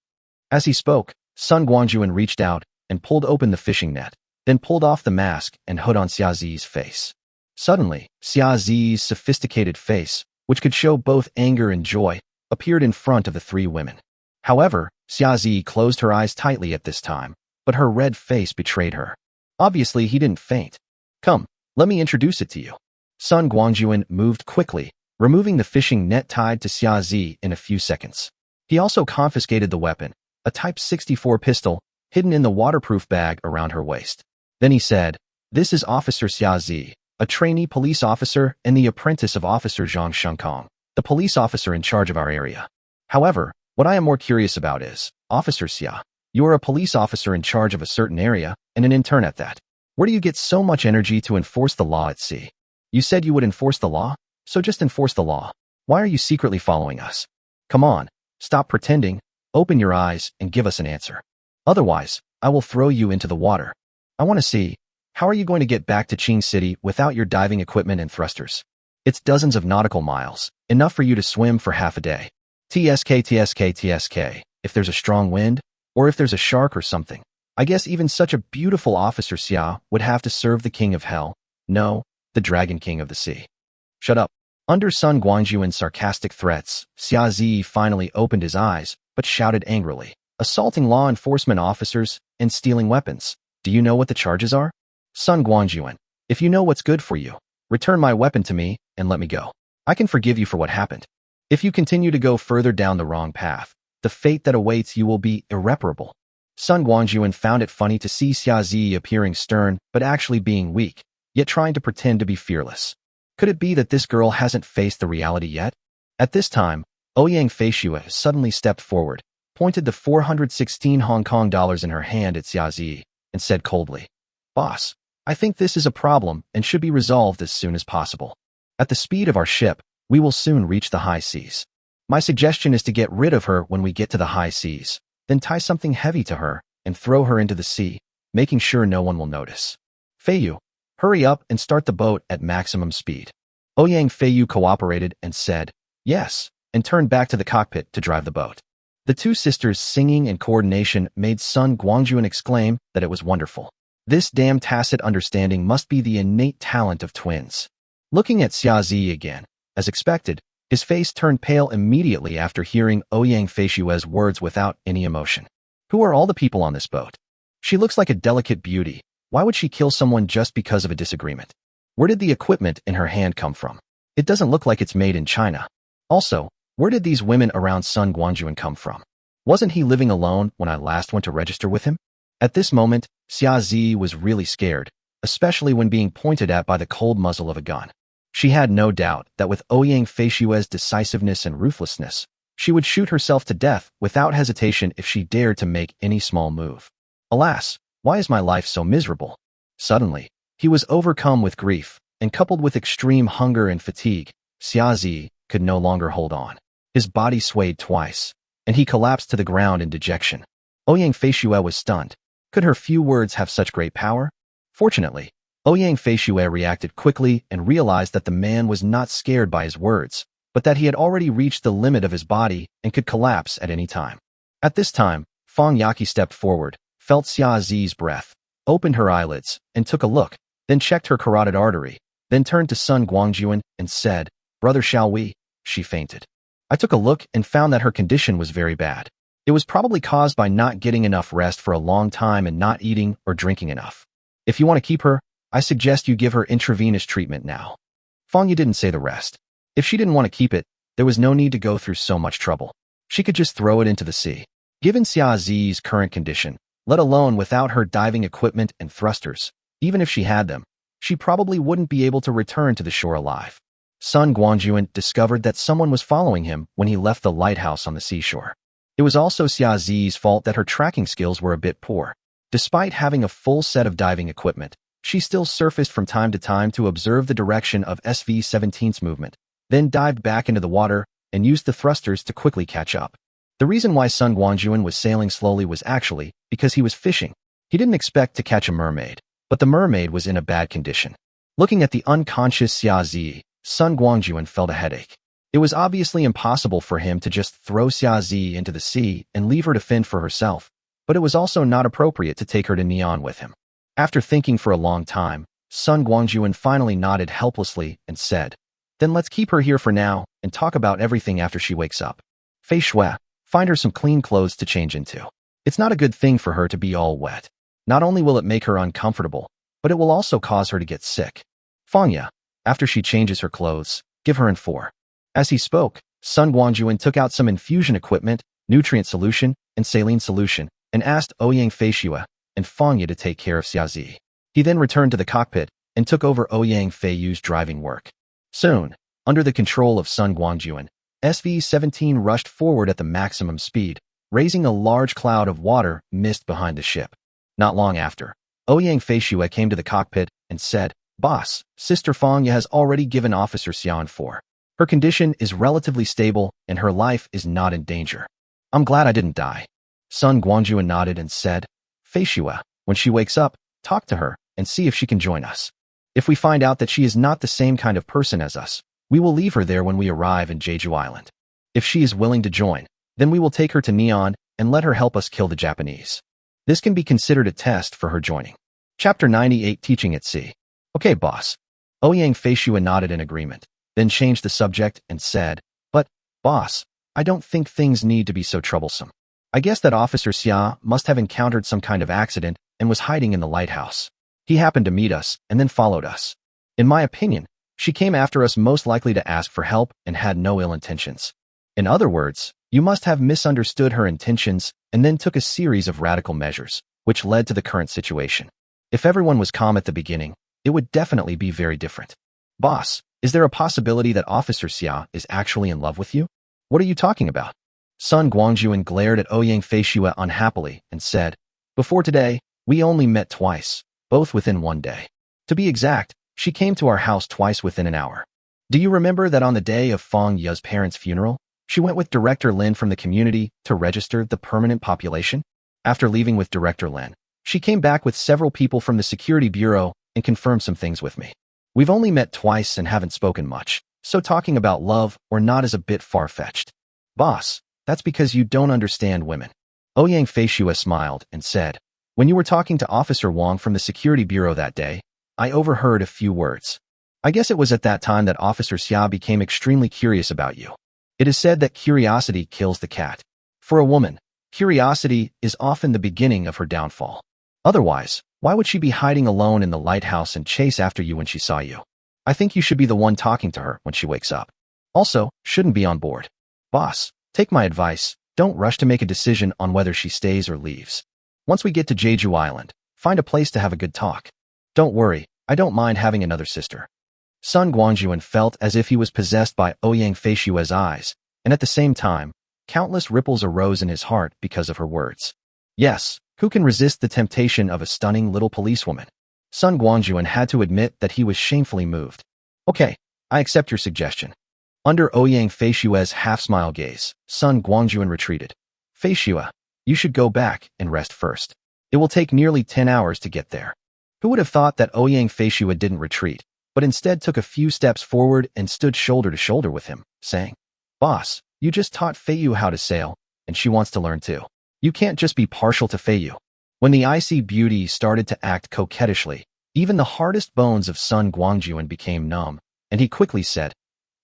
As he spoke, Sun Guangjun reached out and pulled open the fishing net, then pulled off the mask and hood on Xia Zi's face. Suddenly, Xia Zi's sophisticated face, which could show both anger and joy, appeared in front of the three women. However, Xia Zi closed her eyes tightly at this time, but her red face betrayed her. Obviously, he didn't faint. "Come, let me introduce it to you." Sun Guangjun moved quickly, removing the fishing net tied to Xia Zi in a few seconds. He also confiscated the weapon, a Type 64 pistol, hidden in the waterproof bag around her waist. Then he said, "This is Officer Xia Zi, a trainee police officer and the apprentice of Officer Zhang Shenkong, the police officer in charge of our area. However, what I am more curious about is, Officer Xia, you are a police officer in charge of a certain area and an intern at that. Where do you get so much energy to enforce the law at sea? You said you would enforce the law, so just enforce the law. Why are you secretly following us? Come on, stop pretending, open your eyes and give us an answer. Otherwise, I will throw you into the water. I want to see, how are you going to get back to Qing City without your diving equipment and thrusters? It's dozens of nautical miles, enough for you to swim for half a day. TSK, if there's a strong wind, or if there's a shark or something. I guess even such a beautiful Officer Xia would have to serve the King of Hell, no, the Dragon King of the Sea." "Shut up." Under Sun Guangjun's sarcastic threats, Xia Zi finally opened his eyes, but shouted angrily, "Assaulting law enforcement officers and stealing weapons. Do you know what the charges are?" "Sun Guangjun, if you know what's good for you, return my weapon to me and let me go. I can forgive you for what happened. If you continue to go further down the wrong path, the fate that awaits you will be irreparable." Sun Guangjun found it funny to see Xia Zi appearing stern but actually being weak, yet trying to pretend to be fearless. Could it be that this girl hasn't faced the reality yet? At this time, Ouyang Feishue suddenly stepped forward, pointed the 416 Hong Kong dollars in her hand at Xia Zi, and said coldly, "Boss, I think this is a problem and should be resolved as soon as possible. At the speed of our ship, we will soon reach the high seas. My suggestion is to get rid of her when we get to the high seas, then tie something heavy to her and throw her into the sea, making sure no one will notice. Feiyue, hurry up and start the boat at maximum speed." Ouyang Feiyue cooperated and said, "Yes," and turned back to the cockpit to drive the boat. The two sisters' singing and coordination made Sun Guangjun exclaim that it was wonderful. This damn tacit understanding must be the innate talent of twins. Looking at Xia Zi again, as expected, his face turned pale immediately after hearing Ouyang Feishue's words without any emotion. "Who are all the people on this boat? She looks like a delicate beauty. Why would she kill someone just because of a disagreement? Where did the equipment in her hand come from? It doesn't look like it's made in China. Also, where did these women around Sun Guangjun come from? Wasn't he living alone when I last went to register with him?" At this moment, Xia Zi was really scared, especially when being pointed at by the cold muzzle of a gun. She had no doubt that with Ouyang Feishue's decisiveness and ruthlessness, she would shoot herself to death without hesitation if she dared to make any small move. Alas, why is my life so miserable? Suddenly, he was overcome with grief, and coupled with extreme hunger and fatigue, Xiazi could no longer hold on. His body swayed twice, and he collapsed to the ground in dejection. Ouyang Feishue was stunned. Could her few words have such great power? Fortunately, Ouyang Feishue reacted quickly and realized that the man was not scared by his words, but that he had already reached the limit of his body and could collapse at any time. At this time, Fang Yaqi stepped forward, felt Xia Zi's breath, opened her eyelids, and took a look, then checked her carotid artery, then turned to Sun Guangjun and said, "Brother, shall we?" She fainted. I took a look and found that her condition was very bad. It was probably caused by not getting enough rest for a long time and not eating or drinking enough. If you want to keep her, I suggest you give her intravenous treatment now. Fang Yi didn't say the rest. If she didn't want to keep it, there was no need to go through so much trouble. She could just throw it into the sea. Given Xia Zi's current condition, let alone without her diving equipment and thrusters, even if she had them, she probably wouldn't be able to return to the shore alive. Sun Guangjun discovered that someone was following him when he left the lighthouse on the seashore. It was also Xia Zi's fault that her tracking skills were a bit poor. Despite having a full set of diving equipment, she still surfaced from time to time to observe the direction of SV-17's movement, then dived back into the water and used the thrusters to quickly catch up. The reason why Sun Guangjun was sailing slowly was actually because he was fishing. He didn't expect to catch a mermaid, but the mermaid was in a bad condition. Looking at the unconscious Xia Zi, Sun Guangjun felt a headache. It was obviously impossible for him to just throw Xia Zi into the sea and leave her to fend for herself, but it was also not appropriate to take her to Neon with him. After thinking for a long time, Sun Guangjun finally nodded helplessly and said, "Then let's keep her here for now and talk about everything after she wakes up. Fei Shui, find her some clean clothes to change into. It's not a good thing for her to be all wet. Not only will it make her uncomfortable, but it will also cause her to get sick. Fangya, after she changes her clothes, give her N4." As he spoke, Sun Guangjun took out some infusion equipment, nutrient solution, and saline solution, and asked Ouyang Feishue and Fangya to take care of Xiazi. He then returned to the cockpit and took over Ouyang Feiyu's driving work. Soon, under the control of Sun Guangjun, SV-17 rushed forward at the maximum speed, raising a large cloud of water mist behind the ship. Not long after, Ouyang Feishue came to the cockpit and said, "Boss, Sister Fangya has already given Officer Xian 4. Her condition is relatively stable and her life is not in danger. I'm glad I didn't die." Sun Guangjun nodded and said, "Feishue, when she wakes up, talk to her and see if she can join us. If we find out that she is not the same kind of person as us, we will leave her there when we arrive in Jeju Island. If she is willing to join, then we will take her to Neon and let her help us kill the Japanese. This can be considered a test for her joining." Chapter 98, Teaching at Sea. "Okay, boss." Ouyang Feishue nodded in agreement, then changed the subject and said, "But, boss, I don't think things need to be so troublesome. I guess that Officer Xia must have encountered some kind of accident and was hiding in the lighthouse. He happened to meet us and then followed us. In my opinion, she came after us most likely to ask for help and had no ill intentions. In other words, you must have misunderstood her intentions and then took a series of radical measures, which led to the current situation. If everyone was calm at the beginning, it would definitely be very different. Boss, is there a possibility that Officer Xia is actually in love with you? What are you talking about?" Sun Guangjun glared at Ouyang Feishue unhappily and said, "Before today, we only met twice, both within one day. To be exact, she came to our house twice within an hour. Do you remember that on the day of Fang Ye's parents' funeral, she went with Director Lin from the community to register the permanent population? After leaving with Director Lin, she came back with several people from the security bureau and confirmed some things with me. We've only met twice and haven't spoken much, so talking about love or not is a bit far-fetched. Boss, that's because you don't understand women." Ouyang Feishue smiled and said, "When you were talking to Officer Wang from the security bureau that day, I overheard a few words. I guess it was at that time that Officer Xia became extremely curious about you. It is said that curiosity kills the cat. For a woman, curiosity is often the beginning of her downfall. Otherwise, why would she be hiding alone in the lighthouse and chase after you when she saw you? I think you should be the one talking to her when she wakes up. Also, shouldn't be on board. Boss, take my advice, don't rush to make a decision on whether she stays or leaves. Once we get to Jeju Island, find a place to have a good talk. Don't worry, I don't mind having another sister." Sun Guangjun felt as if he was possessed by Ouyang Feishue's eyes, and at the same time, countless ripples arose in his heart because of her words. Yes, who can resist the temptation of a stunning little policewoman? Sun Guangjun had to admit that he was shamefully moved. Okay, I accept your suggestion. Under Ouyang Feishue's half-smile gaze, Sun Guangjun retreated. Feishue, you should go back and rest first. It will take nearly 10 hours to get there. Who would have thought that Ouyang Feishue didn't retreat, but instead took a few steps forward and stood shoulder to shoulder with him, saying, Boss, you just taught Feiyu how to sail, and she wants to learn too. You can't just be partial to Feiyu. When the icy beauty started to act coquettishly, even the hardest bones of Sun Guangjun became numb, and he quickly said,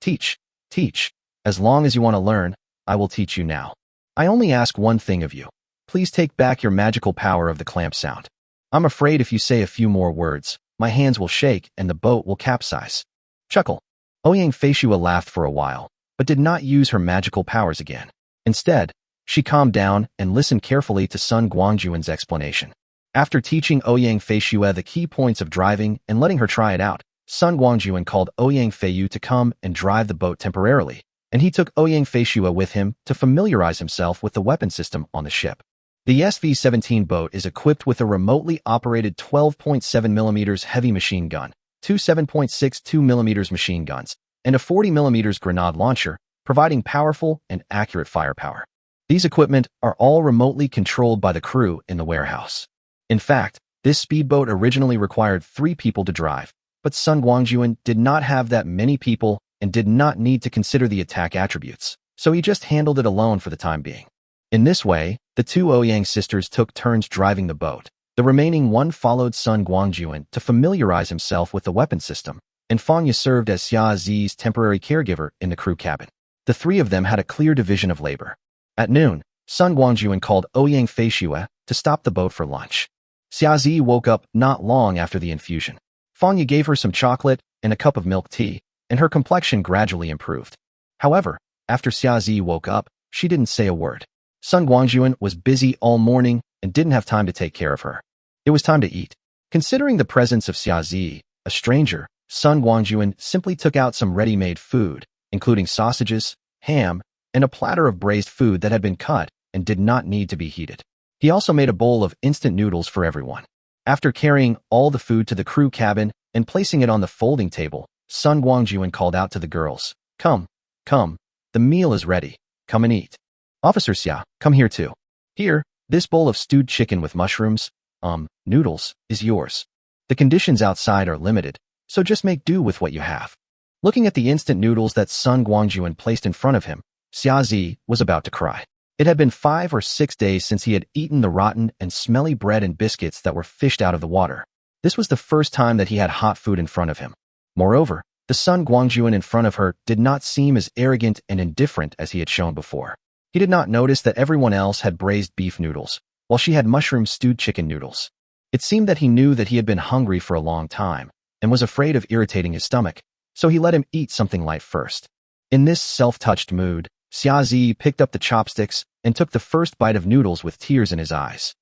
Teach, teach. As long as you want to learn, I will teach you now. I only ask one thing of you. Please take back your magical power of the clamp sound. I'm afraid if you say a few more words, my hands will shake and the boat will capsize. Chuckle. Ouyang Feishue laughed for a while, but did not use her magical powers again. Instead, she calmed down and listened carefully to Sun Guangjun's explanation. After teaching Ouyang Feishue the key points of driving and letting her try it out, Sun Guangjun called Ouyang Feiyu to come and drive the boat temporarily, and he took Ouyang Feishue with him to familiarize himself with the weapon system on the ship. The SV-17 boat is equipped with a remotely operated 12.7mm heavy machine gun, two 7.62mm machine guns, and a 40mm grenade launcher, providing powerful and accurate firepower. These equipment are all remotely controlled by the crew in the warehouse. In fact, this speedboat originally required 3 people to drive, but Sun Guangjun did not have that many people and did not need to consider the attack attributes, so he just handled it alone for the time being. In this way, the 2 Ouyang sisters took turns driving the boat. The remaining one followed Sun Guangjun to familiarize himself with the weapon system, and Fanya served as Xia Zi's temporary caregiver in the crew cabin. The 3 of them had a clear division of labor. At noon, Sun Guangjun called Ouyang Feishue to stop the boat for lunch. Xia Zi woke up not long after the infusion. Fanya gave her some chocolate and a cup of milk tea, and her complexion gradually improved. However, after Xia Zi woke up, she didn't say a word. Sun Guangjun was busy all morning and didn't have time to take care of her. It was time to eat. Considering the presence of Xia Zi, a stranger, Sun Guangjun simply took out some ready-made food, including sausages, ham, and a platter of braised food that had been cut and did not need to be heated. He also made a bowl of instant noodles for everyone. After carrying all the food to the crew cabin and placing it on the folding table, Sun Guangjun called out to the girls, Come, come, the meal is ready, come and eat. Officer Xia, come here too. Here, this bowl of stewed chicken with mushrooms, noodles, is yours. The conditions outside are limited, so just make do with what you have. Looking at the instant noodles that Sun Guangjun placed in front of him, Xia Zi was about to cry. It had been 5 or 6 days since he had eaten the rotten and smelly bread and biscuits that were fished out of the water. This was the first time that he had hot food in front of him. Moreover, the Sun Guangjun in front of her did not seem as arrogant and indifferent as he had shown before. He did not notice that everyone else had braised beef noodles, while she had mushroom stewed chicken noodles. It seemed that he knew that he had been hungry for a long time, and was afraid of irritating his stomach, so he let him eat something light first. In this self-touched mood, Xia Zi picked up the chopsticks and took the first bite of noodles with tears in his eyes.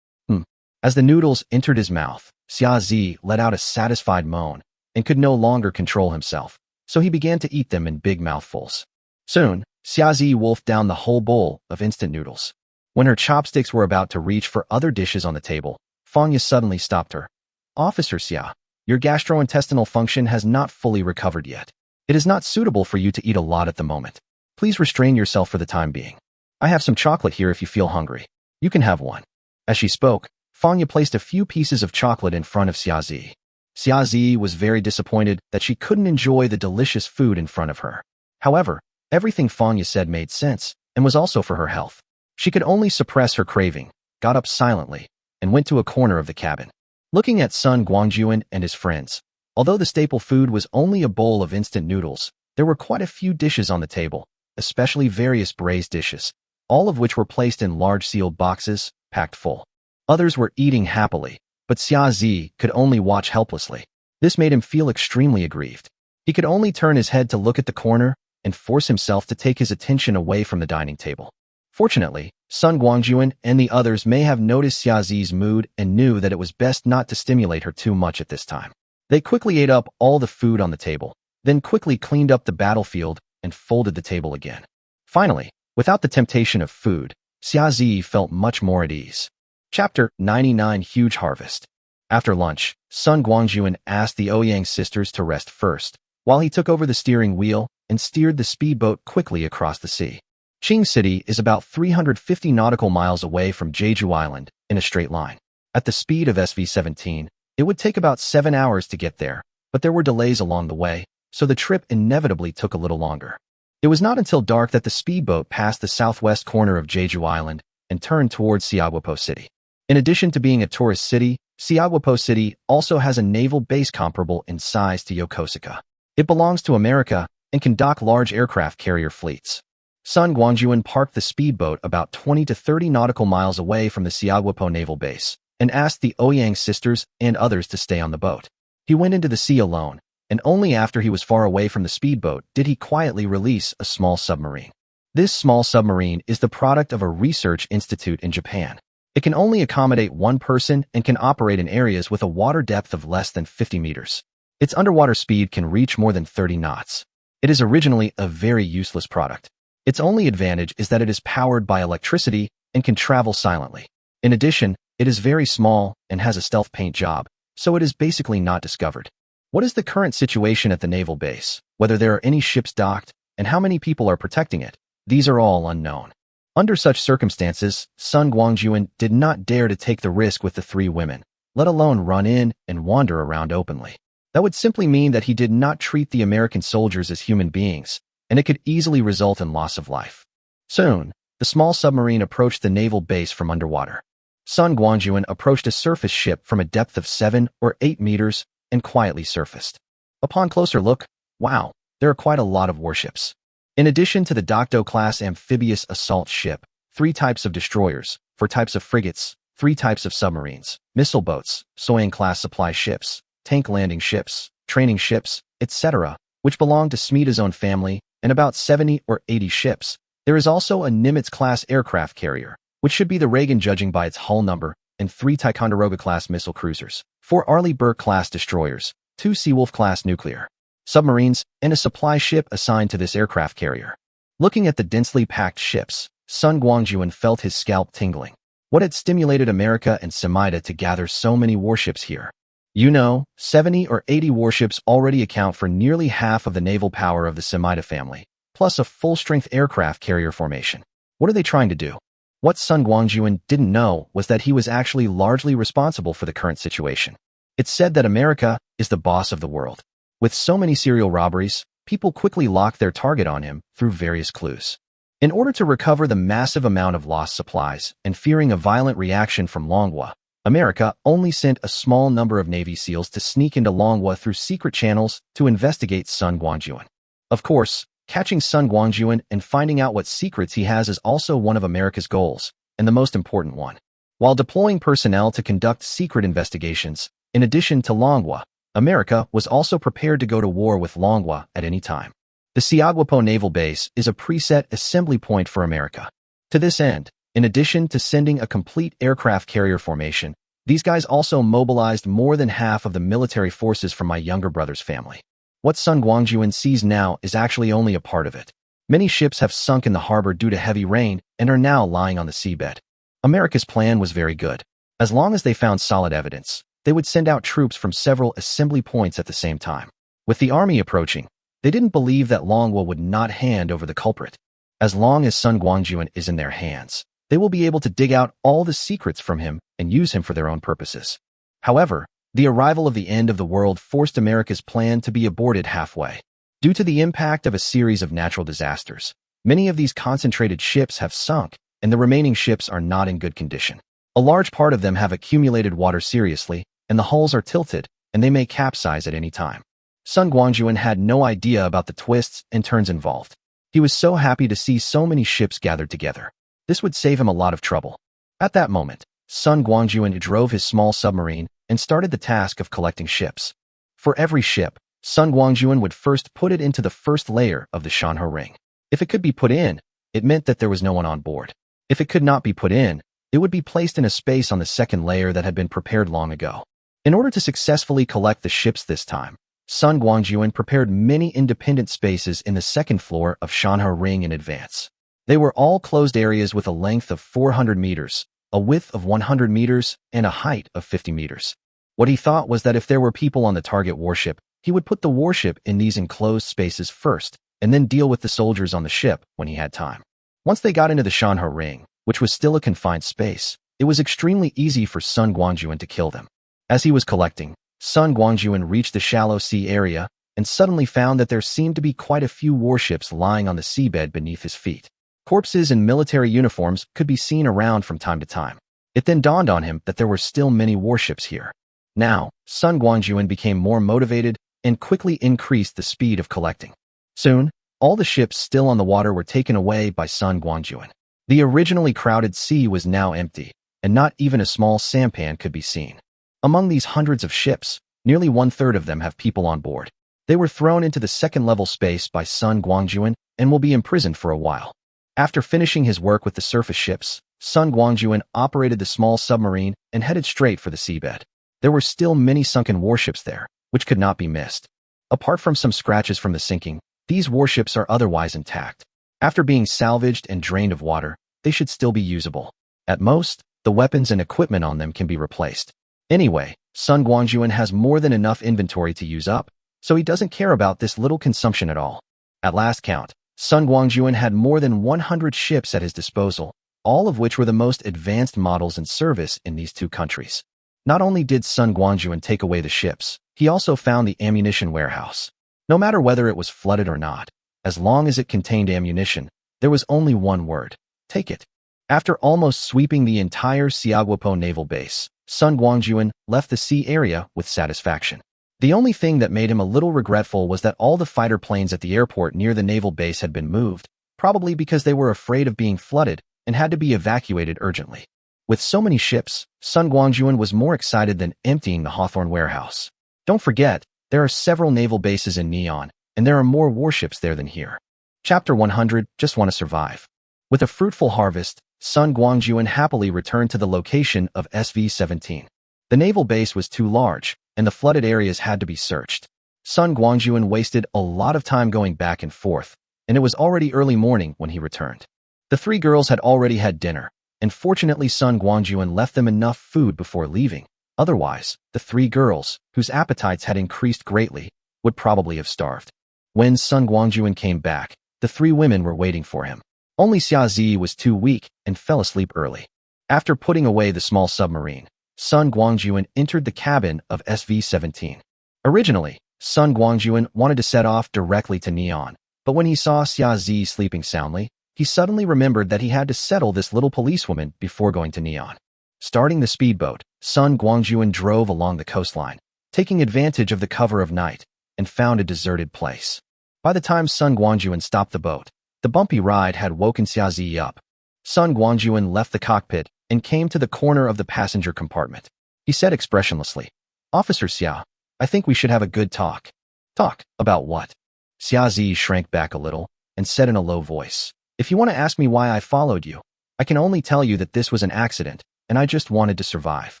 As the noodles entered his mouth, Xia Zi let out a satisfied moan and could no longer control himself, so he began to eat them in big mouthfuls. Soon, Xia Zi wolfed down the whole bowl of instant noodles. When her chopsticks were about to reach for other dishes on the table, Fanya suddenly stopped her. Officer Xia, your gastrointestinal function has not fully recovered yet. It is not suitable for you to eat a lot at the moment. Please restrain yourself for the time being. I have some chocolate here if you feel hungry. You can have one. As she spoke, Fanya placed a few pieces of chocolate in front of Xia Zi. Xia Zi was very disappointed that she couldn't enjoy the delicious food in front of her. However, everything Fanya said made sense and was also for her health. She could only suppress her craving, got up silently, and went to a corner of the cabin. Looking at Sun Guangjun and his friends, although the staple food was only a bowl of instant noodles, there were quite a few dishes on the table, especially various braised dishes, all of which were placed in large sealed boxes, packed full. Others were eating happily, but Xia Zi could only watch helplessly. This made him feel extremely aggrieved. He could only turn his head to look at the corner and force himself to take his attention away from the dining table. Fortunately, Sun Guangjun and the others may have noticed Xia Zi's mood and knew that it was best not to stimulate her too much at this time. They quickly ate up all the food on the table, then quickly cleaned up the battlefield and folded the table again. Finally, without the temptation of food, Xia Zi felt much more at ease. Chapter 99 Huge Harvest. After lunch, Sun Guangjun asked the Ouyang sisters to rest first, while he took over the steering wheel and steered the speedboat quickly across the sea. Qing City is about 350 nautical miles away from Jeju Island in a straight line. At the speed of SV-17, it would take about 7 hours to get there, but there were delays along the way, so the trip inevitably took a little longer. It was not until dark that the speedboat passed the southwest corner of Jeju Island and turned towards Siagwapo City. In addition to being a tourist city, Siagwapo City also has a naval base comparable in size to Yokosuka. It belongs to America and can dock large aircraft carrier fleets. Sun Guangjun parked the speedboat about 20 to 30 nautical miles away from the Siagwapo naval base and asked the Ouyang sisters and others to stay on the boat. He went into the sea alone, and only after he was far away from the speedboat did he quietly release a small submarine. This small submarine is the product of a research institute in Japan. It can only accommodate one person and can operate in areas with a water depth of less than 50 meters. Its underwater speed can reach more than 30 knots. It is originally a very useless product. Its only advantage is that it is powered by electricity and can travel silently. In addition, it is very small and has a stealth paint job, so it is basically not discovered. What is the current situation at the naval base, whether there are any ships docked, and how many people are protecting it? These are all unknown. Under such circumstances, Sun Guangjun did not dare to take the risk with the 3 women, let alone run in and wander around openly. That would simply mean that he did not treat the American soldiers as human beings, and it could easily result in loss of life. Soon, the small submarine approached the naval base from underwater. Sun Guangjun approached a surface ship from a depth of 7 or 8 meters and quietly surfaced. Upon closer look, wow, there are quite a lot of warships. In addition to the Dokdo-class amphibious assault ship, 3 types of destroyers, 4 types of frigates, 3 types of submarines, missile boats, Soyang-class supply ships, tank landing ships, training ships, etc., which belong to Smida's own family, and about 70 or 80 ships. There is also a Nimitz-class aircraft carrier, which should be the Reagan judging by its hull number, and 3 Ticonderoga-class missile cruisers, 4 Arleigh Burke-class destroyers, 2 Seawolf-class nuclear submarines, and a supply ship assigned to this aircraft carrier. Looking at the densely packed ships, Sun Guangjun felt his scalp tingling. What had stimulated America and Semida to gather so many warships here? 70 or 80 warships already account for nearly half of the naval power of the Semida family, plus a full-strength aircraft carrier formation. What are they trying to do? What Sun Guangjun didn't know was that he was actually largely responsible for the current situation. It's said that America is the boss of the world. With so many serial robberies, people quickly lock their target on him through various clues. In order to recover the massive amount of lost supplies and fearing a violent reaction from Manhwa, America only sent a small number of Navy SEALs to sneak into Manhwa through secret channels to investigate Sun Guangjun. Of course, catching Sun Guangjun and finding out what secrets he has is also one of America's goals, and the most important one. While deploying personnel to conduct secret investigations, in addition to Manhwa, America was also prepared to go to war with Manhwa at any time. The Siagwapo Naval Base is a preset assembly point for America. To this end, in addition to sending a complete aircraft carrier formation, these guys also mobilized more than half of the military forces from my younger brother's family. What Sun Guangjun sees now is actually only a part of it. Many ships have sunk in the harbor due to heavy rain and are now lying on the seabed. America's plan was very good. As long as they found solid evidence, they would send out troops from several assembly points at the same time. With the army approaching, they didn't believe that Manhwa would not hand over the culprit. As long as Sun Guangjun is in their hands, they will be able to dig out all the secrets from him and use him for their own purposes. However, the arrival of the end of the world forced America's plan to be aborted halfway. Due to the impact of a series of natural disasters, many of these concentrated ships have sunk, and the remaining ships are not in good condition. A large part of them have accumulated water seriously, and the hulls are tilted, and they may capsize at any time. Sun Guangjun had no idea about the twists and turns involved. He was so happy to see so many ships gathered together. This would save him a lot of trouble. At that moment, Sun Guangjun drove his small submarine and started the task of collecting ships. For every ship, Sun Guangjun would first put it into the first layer of the Shanho ring. If it could be put in, it meant that there was no one on board. If it could not be put in, it would be placed in a space on the second layer that had been prepared long ago. In order to successfully collect the ships this time, Sun Guangjun prepared many independent spaces in the second floor of Shanho Ring in advance. They were all closed areas with a length of 400 meters, a width of 100 meters, and a height of 50 meters. What he thought was that if there were people on the target warship, he would put the warship in these enclosed spaces first, and then deal with the soldiers on the ship when he had time. Once they got into the Shanhe ring, which was still a confined space, it was extremely easy for Sun Guangjun to kill them. As he was collecting, Sun Guangjun reached the shallow sea area and suddenly found that there seemed to be quite a few warships lying on the seabed beneath his feet. Corpses in military uniforms could be seen around from time to time. It then dawned on him that there were still many warships here. Now, Sun Guangjun became more motivated and quickly increased the speed of collecting. Soon, all the ships still on the water were taken away by Sun Guangjun. The originally crowded sea was now empty, and not even a small sampan could be seen. Among these hundreds of ships, nearly 1/3 of them have people on board. They were thrown into the second-level space by Sun Guangjun and will be imprisoned for a while. After finishing his work with the surface ships, Sun Guangjun operated the small submarine and headed straight for the seabed. There were still many sunken warships there, which could not be missed. Apart from some scratches from the sinking, these warships are otherwise intact. After being salvaged and drained of water, they should still be usable. At most, the weapons and equipment on them can be replaced. Anyway, Sun Guangjun has more than enough inventory to use up, so he doesn't care about this little consumption at all. At last count, Sun Guangjun had more than 100 ships at his disposal, all of which were the most advanced models in service in these two countries. Not only did Sun Guangjun take away the ships, he also found the ammunition warehouse. No matter whether it was flooded or not, as long as it contained ammunition, there was only one word: take it. After almost sweeping the entire Xiaoguopo naval base, Sun Guangjun left the sea area with satisfaction. The only thing that made him a little regretful was that all the fighter planes at the airport near the naval base had been moved, probably because they were afraid of being flooded and had to be evacuated urgently. With so many ships, Sun Guangjun was more excited than emptying the Hawthorne warehouse. Don't forget, there are several naval bases in Neon, and there are more warships there than here. Chapter 100, Just Want to Survive. With a fruitful harvest, Sun Guangjun happily returned to the location of SV-17. The naval base was too large, and the flooded areas had to be searched. Sun Guangjun wasted a lot of time going back and forth, and it was already early morning when he returned. The three girls had already had dinner, and fortunately Sun Guangjun left them enough food before leaving. Otherwise, the three girls, whose appetites had increased greatly, would probably have starved. When Sun Guangjun came back, the three women were waiting for him. Only Xiaozi was too weak and fell asleep early. After putting away the small submarine, Sun Guangjun entered the cabin of SV-17. Originally, Sun Guangjun wanted to set off directly to Neon, but when he saw Xiaozi sleeping soundly, he suddenly remembered that he had to settle this little policewoman before going to Neon. Starting the speedboat, Sun Guangjun drove along the coastline, taking advantage of the cover of night, and found a deserted place. By the time Sun Guangjun stopped the boat, the bumpy ride had woken Xiaozi up. Sun Guangjun left the cockpit and came to the corner of the passenger compartment. He said expressionlessly, "Officer Xiao, I think we should have a good talk." "Talk? About what?" Xiaozi shrank back a little and said in a low voice, "If you want to ask me why I followed you, I can only tell you that this was an accident, and I just wanted to survive."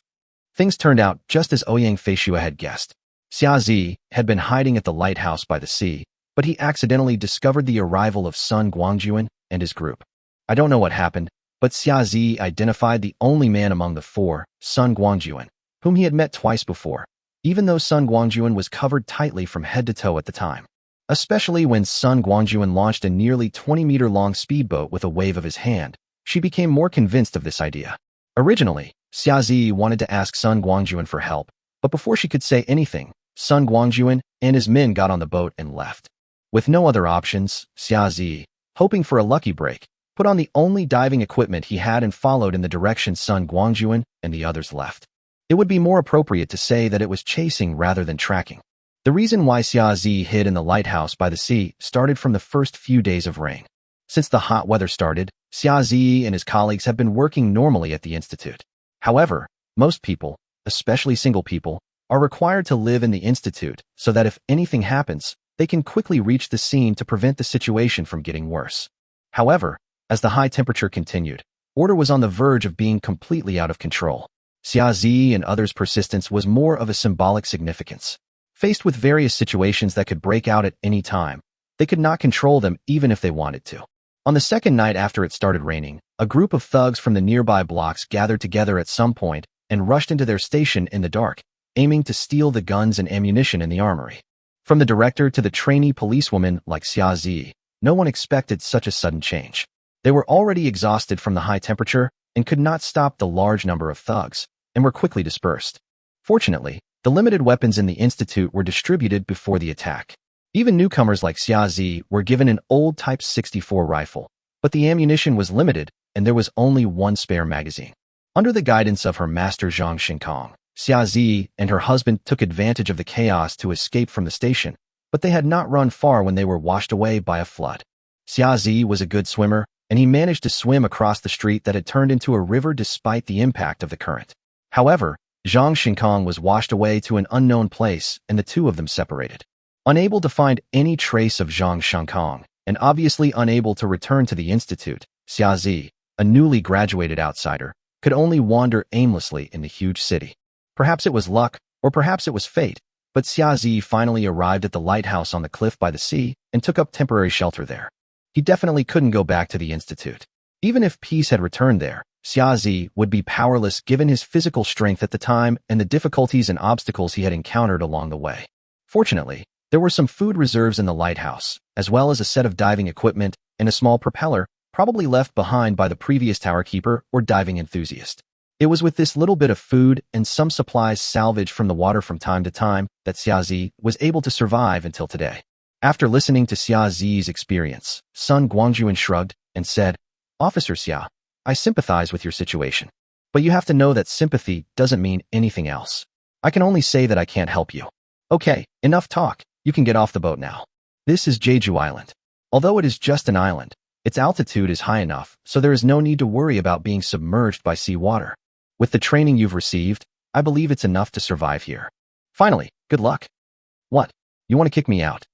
Things turned out just as Ouyang Feishua had guessed. Xiaozi had been hiding at the lighthouse by the sea, but he accidentally discovered the arrival of Sun Guangjun and his group. I don't know what happened, but Xiaozi identified the only man among the four, Sun Guangjun, whom he had met twice before, even though Sun Guangjun was covered tightly from head to toe at the time. Especially when Sun Guangjun launched a nearly 20-meter-long speedboat with a wave of his hand, she became more convinced of this idea. Originally, Xiaozi wanted to ask Sun Guangjun for help, but before she could say anything, Sun Guangjun and his men got on the boat and left. With no other options, Xiaozi, hoping for a lucky break, put on the only diving equipment he had and followed in the direction Sun Guangjun and the others left. It would be more appropriate to say that it was chasing rather than tracking. The reason why Xiaozi hid in the lighthouse by the sea started from the first few days of rain. Since the hot weather started, Xiaozi and his colleagues have been working normally at the institute. However, most people, especially single people, are required to live in the institute so that if anything happens, they can quickly reach the scene to prevent the situation from getting worse. However, as the high temperature continued, order was on the verge of being completely out of control. Xiaozi and others' persistence was more of a symbolic significance. Faced with various situations that could break out at any time, they could not control them even if they wanted to. On the second night after it started raining, a group of thugs from the nearby blocks gathered together at some point and rushed into their station in the dark, aiming to steal the guns and ammunition in the armory. From the director to the trainee policewoman like Xia Zi, no one expected such a sudden change. They were already exhausted from the high temperature and could not stop the large number of thugs, and were quickly dispersed. Fortunately, the limited weapons in the institute were distributed before the attack. Even newcomers like Xia Zi were given an old Type 64 rifle, but the ammunition was limited and there was only one spare magazine. Under the guidance of her master Zhang Xinkong, Xia Zi and her husband took advantage of the chaos to escape from the station, but they had not run far when they were washed away by a flood. Xia Zi was a good swimmer, and he managed to swim across the street that had turned into a river despite the impact of the current. However, Zhang Xinkong was washed away to an unknown place, and the two of them separated. Unable to find any trace of Zhang Xinkong, and obviously unable to return to the institute, Xia Zi, a newly graduated outsider, could only wander aimlessly in the huge city. Perhaps it was luck, or perhaps it was fate, but Xia Zi finally arrived at the lighthouse on the cliff by the sea and took up temporary shelter there. He definitely couldn't go back to the institute. Even if peace had returned there, Xia Zi would be powerless given his physical strength at the time and the difficulties and obstacles he had encountered along the way. Fortunately, there were some food reserves in the lighthouse, as well as a set of diving equipment and a small propeller, probably left behind by the previous tower keeper or diving enthusiast. It was with this little bit of food and some supplies salvaged from the water from time to time that Xia Zi was able to survive until today. After listening to Xia Zi's experience, Sun Guangjun shrugged and said, "Officer Xia, I sympathize with your situation. But you have to know that sympathy doesn't mean anything else. I can only say that I can't help you. Okay, enough talk. You can get off the boat now. This is Jeju Island. Although it is just an island, its altitude is high enough, so there is no need to worry about being submerged by seawater. With the training you've received, I believe it's enough to survive here. Finally, good luck." "What? You want to kick me out?"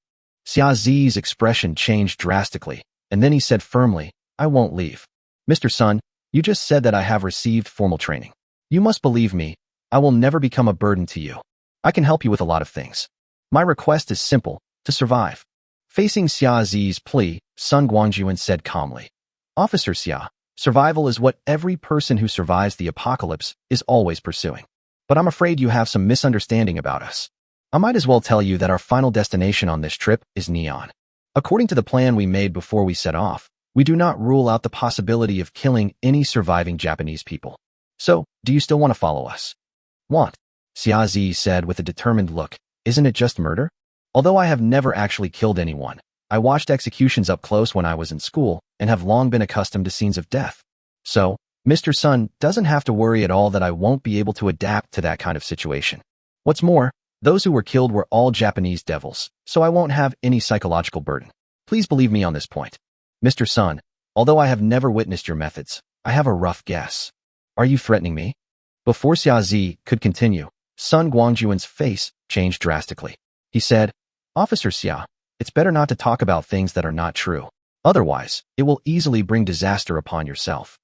Xia Zi's expression changed drastically, and then he said firmly, "I won't leave. Mr. Sun, you just said that I have received formal training. You must believe me. I will never become a burden to you. I can help you with a lot of things. My request is simple, to survive." Facing Xia Zi's plea, Sun Guangjun said calmly, "Officer Xia, survival is what every person who survives the apocalypse is always pursuing. But I'm afraid you have some misunderstanding about us. I might as well tell you that our final destination on this trip is Neon. According to the plan we made before we set off, we do not rule out the possibility of killing any surviving Japanese people. So, do you still want to follow us?" "Want?" Xia Zi said with a determined look. "Isn't it just murder? Although I have never actually killed anyone, I watched executions up close when I was in school and have long been accustomed to scenes of death. So, Mr. Sun doesn't have to worry at all that I won't be able to adapt to that kind of situation. What's more, those who were killed were all Japanese devils, so I won't have any psychological burden. Please believe me on this point. Mr. Sun, although I have never witnessed your methods, I have a rough guess. Are you threatening me?" Before Xia Zi could continue, Sun Guangjun's face changed drastically. He said, "Officer Xia, it's better not to talk about things that are not true. Otherwise, it will easily bring disaster upon yourself."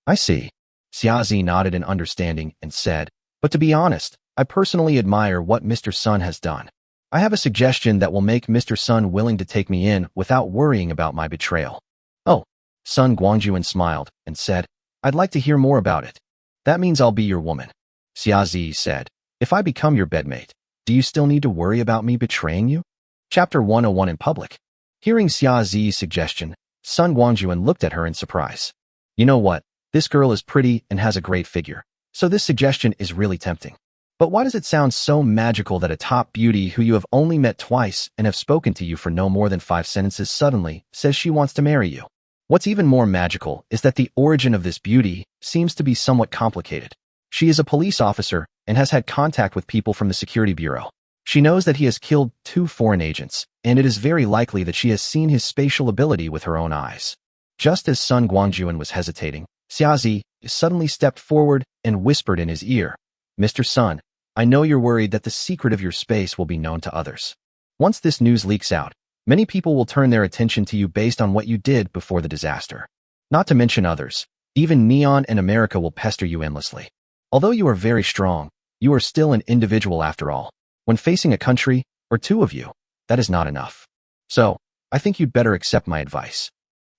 "I see." Xia Zi nodded in understanding and said, "But to be honest, I personally admire what Mr. Sun has done. I have a suggestion that will make Mr. Sun willing to take me in without worrying about my betrayal." "Oh," Sun Guangjun smiled and said, "I'd like to hear more about it." "That means I'll be your woman." Xia Zi said, "If I become your bedmate, do you still need to worry about me betraying you?" Chapter 101 in public. Hearing Xia Zi's suggestion, Sun Guangjun looked at her in surprise. "You know what? This girl is pretty and has a great figure, so this suggestion is really tempting. But why does it sound so magical that a top beauty who you have only met twice and have spoken to you for no more than 5 sentences suddenly says she wants to marry you? What's even more magical is that the origin of this beauty seems to be somewhat complicated. She is a police officer and has had contact with people from the security bureau. She knows that he has killed 2 foreign agents, and it is very likely that she has seen his spatial ability with her own eyes." Just as Sun Guangjun was hesitating, Xia Zi suddenly stepped forward and whispered in his ear, "Mr. Sun, I know you're worried that the secret of your space will be known to others. Once this news leaks out, many people will turn their attention to you based on what you did before the disaster. Not to mention others, even Neon and America will pester you endlessly. Although you are very strong, you are still an individual after all. When facing a country, or 2 of you, that is not enough. So, I think you'd better accept my advice.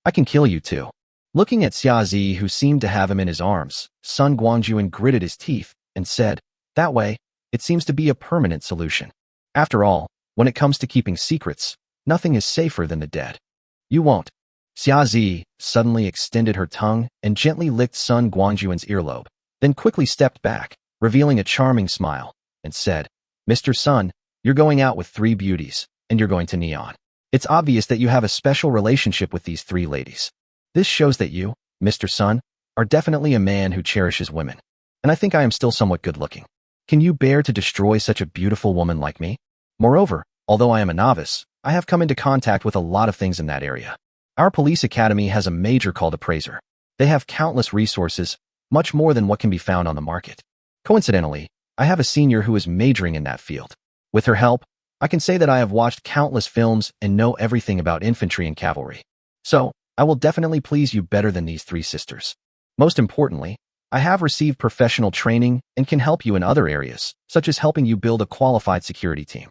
I can kill you too." Looking at Xia Zi, who seemed to have him in his arms, Sun Guangjun gritted his teeth and said, "That way, It seems to be a permanent solution. After all, when it comes to keeping secrets, nothing is safer than the dead. You won't. Xia Zi suddenly extended her tongue and gently licked Sun Guangjun's earlobe, then quickly stepped back, revealing a charming smile, and said, Mr. Sun, you're going out with 3 beauties, and you're going to Neon. It's obvious that you have a special relationship with these 3 ladies. This shows that you, Mr. Sun, are definitely a man who cherishes women. And I think I am still somewhat good-looking. Can you bear to destroy such a beautiful woman like me? Moreover, although I am a novice, I have come into contact with a lot of things in that area. Our police academy has a major called appraiser. They have countless resources, much more than what can be found on the market. Coincidentally, I have a senior who is majoring in that field. With her help, I can say that I have watched countless films and know everything about infantry and cavalry. So, I will definitely please you better than these 3 sisters. Most importantly, I have received professional training and can help you in other areas, such as helping you build a qualified security team.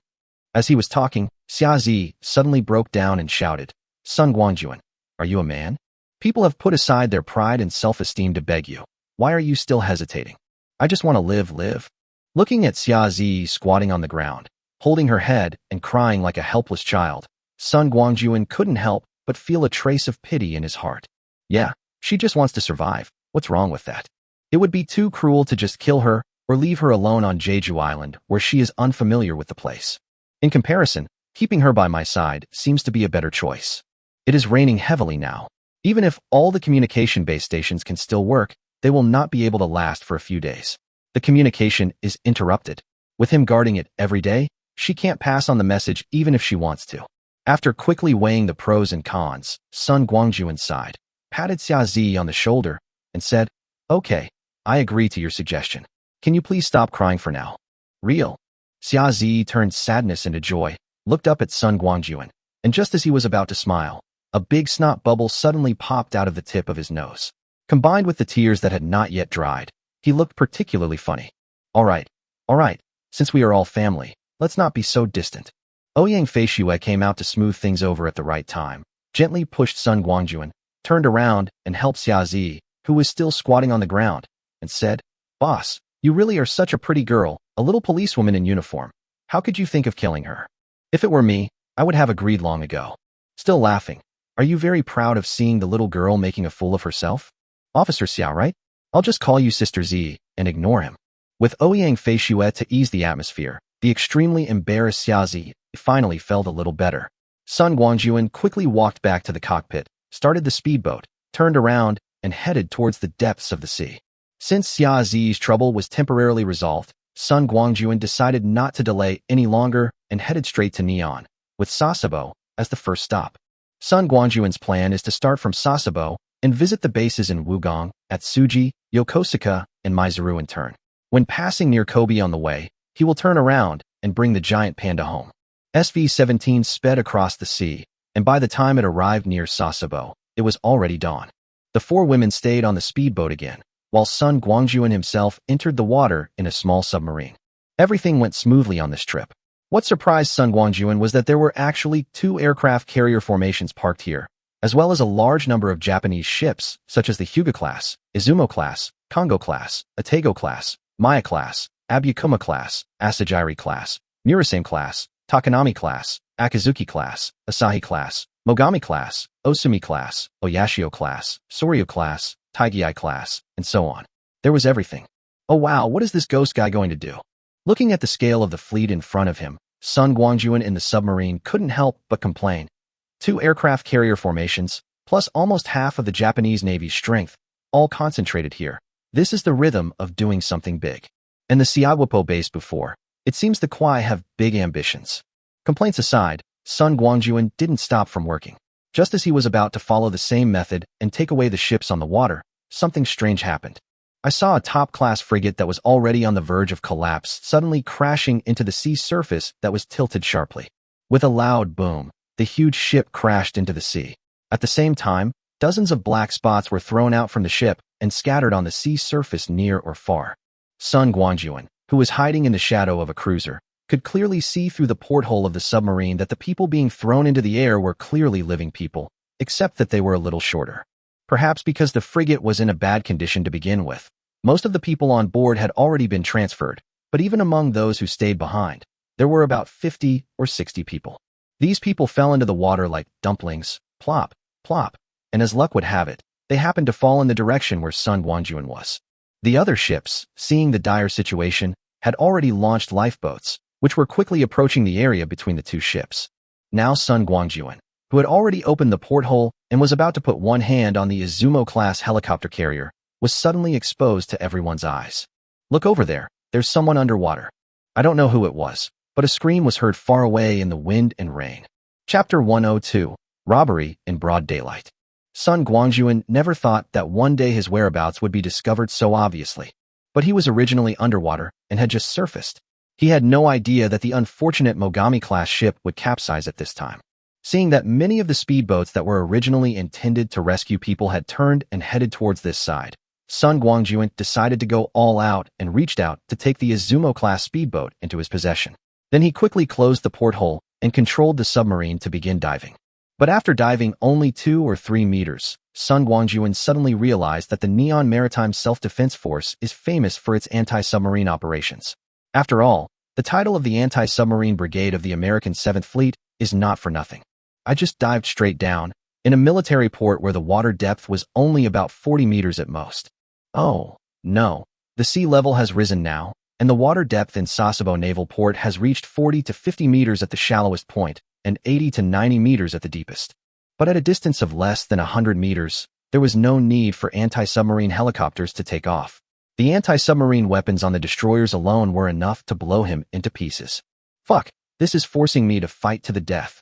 As he was talking, Xia Zi suddenly broke down and shouted, Sun Guangjun, are you a man? People have put aside their pride and self-esteem to beg you. Why are you still hesitating? I just want to live. Looking at Xia Zi squatting on the ground, holding her head and crying like a helpless child, Sun Guangjun couldn't help but feel a trace of pity in his heart. Yeah, she just wants to survive. What's wrong with that? It would be too cruel to just kill her or leave her alone on Jeju Island where she is unfamiliar with the place. In comparison, keeping her by my side seems to be a better choice. It is raining heavily now. Even if all the communication base stations can still work, they will not be able to last for a few days. The communication is interrupted. With him guarding it every day, she can't pass on the message even if she wants to. After quickly weighing the pros and cons, Sun Guangjun sighed, patted Xia Zi on the shoulder, and said, Okay, I agree to your suggestion. Can you please stop crying for now? Real. Xia Zi turned sadness into joy, looked up at Sun Guangjun, and just as he was about to smile, a big snot bubble suddenly popped out of the tip of his nose. Combined with the tears that had not yet dried, he looked particularly funny. All right, since we are all family, let's not be so distant. Ouyang Feishue came out to smooth things over at the right time, gently pushed Sun Guangjun, turned around and helped Xia Zi, who was still squatting on the ground, and said, Boss, you really are such a pretty girl, a little policewoman in uniform. How could you think of killing her? If it were me, I would have agreed long ago. Still laughing. Are you very proud of seeing the little girl making a fool of herself? Officer Xiao, right? I'll just call you Sister Z and ignore him. With Ouyang Feishue to ease the atmosphere, the extremely embarrassed Xia Zi finally felt a little better. Sun Guangjun quickly walked back to the cockpit, started the speedboat, turned around, and headed towards the depths of the sea. Since Xia Zi's trouble was temporarily resolved, Sun Guangjun decided not to delay any longer and headed straight to Neon, with Sasebo as the first stop. Sun Guangjun's plan is to start from Sasebo and visit the bases in Wugong, Atsuji, Yokosuka, and Maizuru in turn. When passing near Kobe on the way, he will turn around and bring the giant panda home. SV-17 sped across the sea, and by the time it arrived near Sasebo, it was already dawn. The 4 women stayed on the speedboat again, while Sun Guangjun himself entered the water in a small submarine. Everything went smoothly on this trip. What surprised Sun Guangjun was that there were actually 2 aircraft carrier formations parked here, as well as a large number of Japanese ships, such as the Hyuga class, Izumo class, Kongo class, Atego class, Maya class, Abyukuma class, Asajiri class, Murasame class, Takanami class, Akazuki class, Asahi class, Mogami class, Osumi class, Oyashio class, Soryu class, Taigiai class, and so on. There was everything. Oh wow, what is this ghost guy going to do? Looking at the scale of the fleet in front of him, Sun Guangjun in the submarine couldn't help but complain. 2 aircraft carrier formations, plus almost half of the Japanese Navy's strength, all concentrated here. This is the rhythm of doing something big. And the Siawapo base before, it seems the Kwai have big ambitions. Complaints aside, Sun Guangjun didn't stop from working. Just as he was about to follow the same method and take away the ships on the water, something strange happened. I saw a top-class frigate that was already on the verge of collapse suddenly crashing into the sea surface that was tilted sharply. With a loud boom, the huge ship crashed into the sea. At the same time, dozens of black spots were thrown out from the ship and scattered on the sea surface near or far. Sun Guangjun, who was hiding in the shadow of a cruiser, could clearly see through the porthole of the submarine that the people being thrown into the air were clearly living people, except that they were a little shorter. Perhaps because the frigate was in a bad condition to begin with, most of the people on board had already been transferred, But even among those who stayed behind, there were about 50 or 60 people. These people fell into the water like dumplings, plop, plop, and as luck would have it, they happened to fall in the direction where Sun Guangjun was. The other ships, seeing the dire situation, had already launched lifeboats, which were quickly approaching the area between the two ships. Now Sun Guangjun, who had already opened the porthole and was about to put one hand on the Izumo-class helicopter carrier, was suddenly exposed to everyone's eyes. Look over there, there's someone underwater. I don't know who it was, but a scream was heard far away in the wind and rain. Chapter 102, Robbery in Broad Daylight. Sun Guangjun never thought that one day his whereabouts would be discovered so obviously, but he was originally underwater and had just surfaced. He had no idea that the unfortunate Mogami-class ship would capsize at this time. Seeing that many of the speedboats that were originally intended to rescue people had turned and headed towards this side, Sun Guangjun decided to go all out and reached out to take the Izumo-class speedboat into his possession. Then he quickly closed the porthole and controlled the submarine to begin diving. But after diving only 2 or 3 meters, Sun Guangjun suddenly realized that the Neon Maritime Self-Defense Force is famous for its anti-submarine operations. After all, the title of the Anti-Submarine Brigade of the American 7th Fleet is not for nothing. I just dived straight down, in a military port where the water depth was only about 40 meters at most. Oh, no, the sea level has risen now, and the water depth in Sasebo Naval Port has reached 40 to 50 meters at the shallowest point and 80 to 90 meters at the deepest. But at a distance of less than 100 meters, there was no need for anti-submarine helicopters to take off. The anti-submarine weapons on the destroyers alone were enough to blow him into pieces. Fuck, this is forcing me to fight to the death.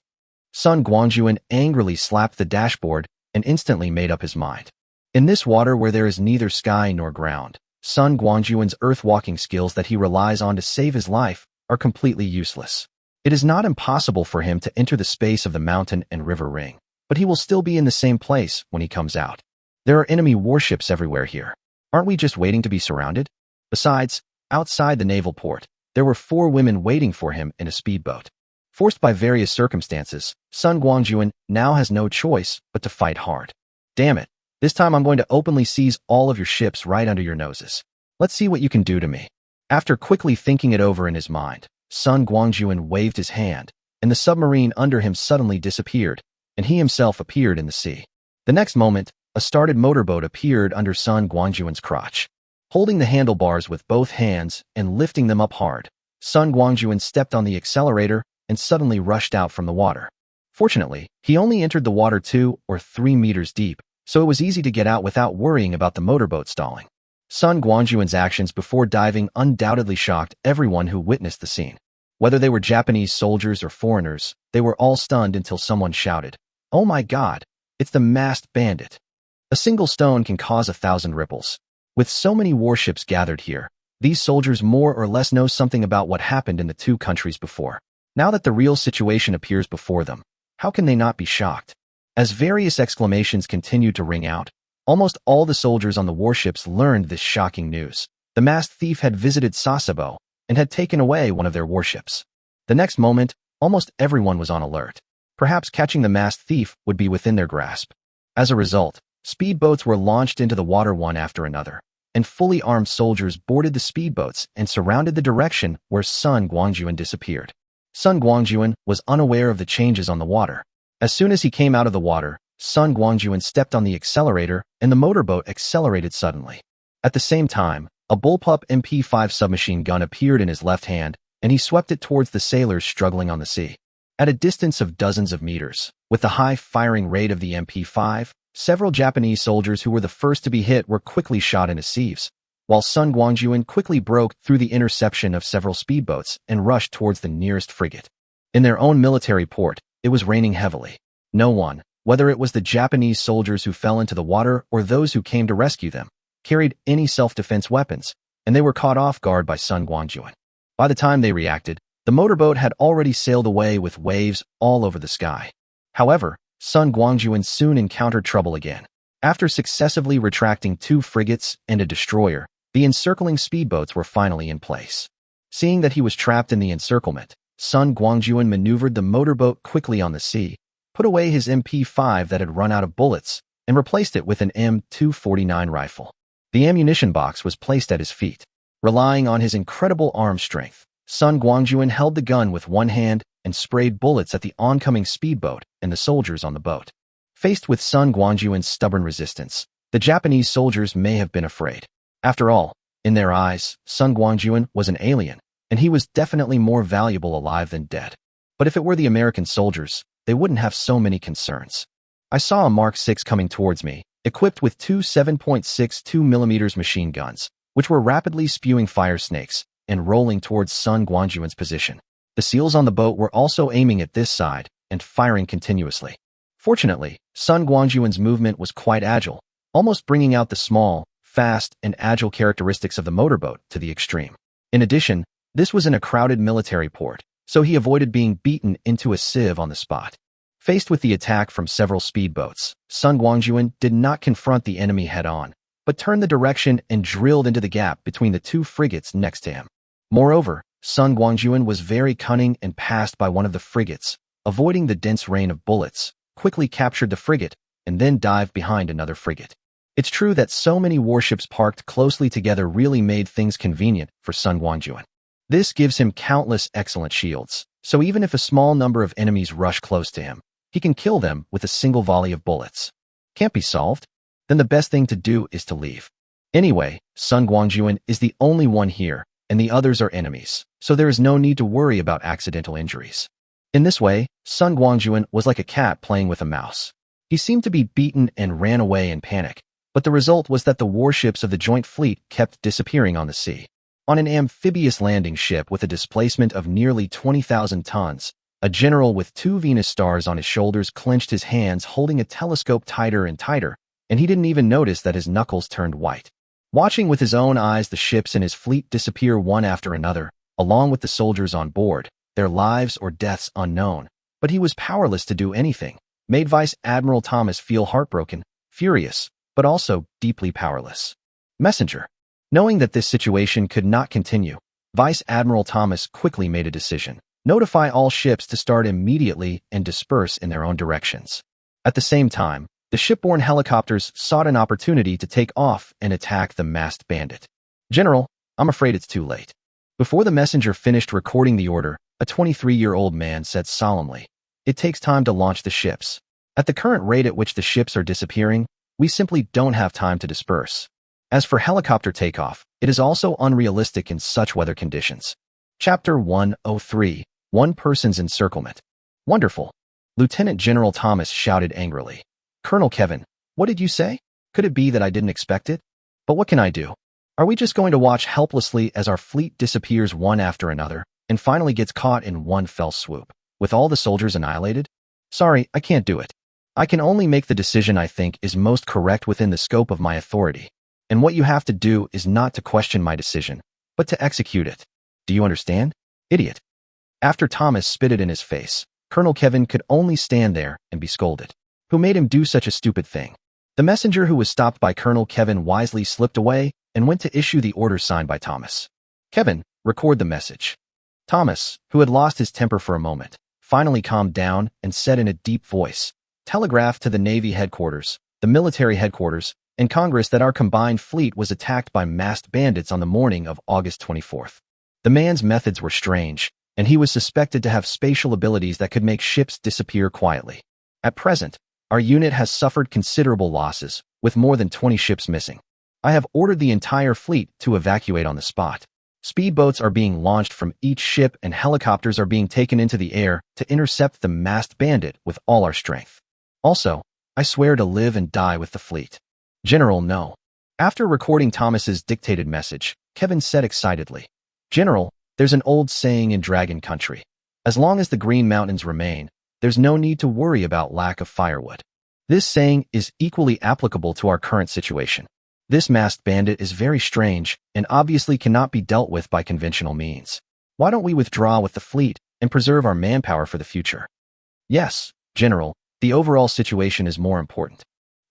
Sun Guangjun angrily slapped the dashboard and instantly made up his mind. In this water where there is neither sky nor ground, Sun Guangjun's earth-walking skills that he relies on to save his life are completely useless. It is not impossible for him to enter the space of the mountain and river ring, but he will still be in the same place when he comes out. There are enemy warships everywhere here. Aren't we just waiting to be surrounded? Besides, outside the naval port, there were 4 women waiting for him in a speedboat. Forced by various circumstances, Sun Guangjun now has no choice but to fight hard. Damn it, this time I'm going to openly seize all of your ships right under your noses. Let's see what you can do to me. After quickly thinking it over in his mind, Sun Guangjun waved his hand, and the submarine under him suddenly disappeared, and he himself appeared in the sea. The next moment, a started motorboat appeared under Sun Guangjun's crotch. Holding the handlebars with both hands and lifting them up hard, Sun Guangjun stepped on the accelerator and suddenly rushed out from the water. Fortunately, he only entered the water 2 or 3 meters deep, so it was easy to get out without worrying about the motorboat stalling. Sun Guangjun's actions before diving undoubtedly shocked everyone who witnessed the scene. Whether they were Japanese soldiers or foreigners, they were all stunned until someone shouted, "Oh my God, it's the masked bandit." A single stone can cause 1,000 ripples. With so many warships gathered here, these soldiers more or less know something about what happened in the 2 countries before. Now that the real situation appears before them, how can they not be shocked? As various exclamations continued to ring out, almost all the soldiers on the warships learned this shocking news. The masked thief had visited Sasebo and had taken away one of their warships. The next moment, almost everyone was on alert. Perhaps catching the masked thief would be within their grasp. As a result, speedboats were launched into the water one after another, and fully armed soldiers boarded the speedboats and surrounded the direction where Sun Guangjun disappeared. Sun Guangjun was unaware of the changes on the water. As soon as he came out of the water, Sun Guangjun stepped on the accelerator and the motorboat accelerated suddenly. At the same time, a bullpup MP5 submachine gun appeared in his left hand, and he swept it towards the sailors struggling on the sea. At a distance of dozens of meters, with the high firing rate of the MP5, several Japanese soldiers who were the first to be hit were quickly shot into sieves, while Sun Guangjun quickly broke through the interception of several speedboats and rushed towards the nearest frigate. In their own military port, it was raining heavily. No one, whether it was the Japanese soldiers who fell into the water or those who came to rescue them, carried any self-defense weapons, and they were caught off guard by Sun Guangjun. By the time they reacted, the motorboat had already sailed away with waves all over the sky. However, Sun Guangjun soon encountered trouble again. After successively retracting 2 frigates and a destroyer, the encircling speedboats were finally in place. Seeing that he was trapped in the encirclement, Sun Guangjun maneuvered the motorboat quickly on the sea, put away his MP5 that had run out of bullets, and replaced it with an M249 rifle. The ammunition box was placed at his feet. Relying on his incredible arm strength, Sun Guangjun held the gun with one hand and sprayed bullets at the oncoming speedboat and the soldiers on the boat. Faced with Sun Guangjun's stubborn resistance, the Japanese soldiers may have been afraid. After all, in their eyes, Sun Guangjun was an alien, and he was definitely more valuable alive than dead. But if it were the American soldiers, they wouldn't have so many concerns. I saw a Mark 6 coming towards me, equipped with two 7.62mm machine guns, which were rapidly spewing fire snakes and rolling towards Sun Guangjun's position. The SEALs on the boat were also aiming at this side and firing continuously. Fortunately, Sun Guangjun's movement was quite agile, almost bringing out the small, fast, and agile characteristics of the motorboat to the extreme. In addition, this was in a crowded military port, so he avoided being beaten into a sieve on the spot. Faced with the attack from several speedboats, Sun Guangjun did not confront the enemy head-on, but turned the direction and drilled into the gap between the two frigates next to him. Moreover, Sun Guangjun was very cunning and passed by one of the frigates, avoiding the dense rain of bullets, quickly captured the frigate, and then dived behind another frigate. It's true that so many warships parked closely together really made things convenient for Sun Guangjun. This gives him countless excellent shields, so even if a small number of enemies rush close to him, he can kill them with a single volley of bullets. Can't be solved? Then the best thing to do is to leave. Anyway, Sun Guangjun is the only one here, and the others are enemies, so there is no need to worry about accidental injuries. In this way, Sun Guangjun was like a cat playing with a mouse. He seemed to be beaten and ran away in panic, but the result was that the warships of the joint fleet kept disappearing on the sea. On an amphibious landing ship with a displacement of nearly 20,000 tons, a general with two Venus stars on his shoulders clenched his hands holding a telescope tighter and tighter, and he didn't even notice that his knuckles turned white. Watching with his own eyes the ships in his fleet disappear one after another, along with the soldiers on board, their lives or deaths unknown, but he was powerless to do anything, made Vice Admiral Thomas feel heartbroken, furious, but also deeply powerless. Messenger. Knowing that this situation could not continue, Vice Admiral Thomas quickly made a decision. Notify all ships to start immediately and disperse in their own directions. At the same time, the shipborne helicopters sought an opportunity to take off and attack the masked bandit. General, I'm afraid it's too late. Before the messenger finished recording the order, a 23-year-old man said solemnly, "It takes time to launch the ships. At the current rate at which the ships are disappearing, we simply don't have time to disperse. As for helicopter takeoff, it is also unrealistic in such weather conditions." Chapter 103. One person's encirclement. Wonderful. Lieutenant General Thomas shouted angrily. Colonel Kevin, what did you say? Could it be that I didn't expect it? But what can I do? Are we just going to watch helplessly as our fleet disappears one after another and finally gets caught in one fell swoop, with all the soldiers annihilated? Sorry, I can't do it. I can only make the decision I think is most correct within the scope of my authority. And what you have to do is not to question my decision, but to execute it. Do you understand? Idiot. After Thomas spit it in his face, Colonel Kevin could only stand there and be scolded. Who made him do such a stupid thing? The messenger who was stopped by Colonel Kevin wisely slipped away and went to issue the order signed by Thomas. Kevin, record the message. Thomas, who had lost his temper for a moment, finally calmed down and said in a deep voice, telegraph to the Navy headquarters, the military headquarters, and Congress that our combined fleet was attacked by masked bandits on the morning of August 24th. The man's methods were strange, and he was suspected to have spatial abilities that could make ships disappear quietly. At present, our unit has suffered considerable losses, with more than 20 ships missing. I have ordered the entire fleet to evacuate on the spot. Speedboats are being launched from each ship and helicopters are being taken into the air to intercept the masked bandit with all our strength. Also, I swear to live and die with the fleet. General, no. After recording Thomas's dictated message, Kevin said excitedly, General, there's an old saying in Dragon Country. As long as the Green Mountains remain, there's no need to worry about lack of firewood. This saying is equally applicable to our current situation. This masked bandit is very strange and obviously cannot be dealt with by conventional means. Why don't we withdraw with the fleet and preserve our manpower for the future? Yes, General, the overall situation is more important.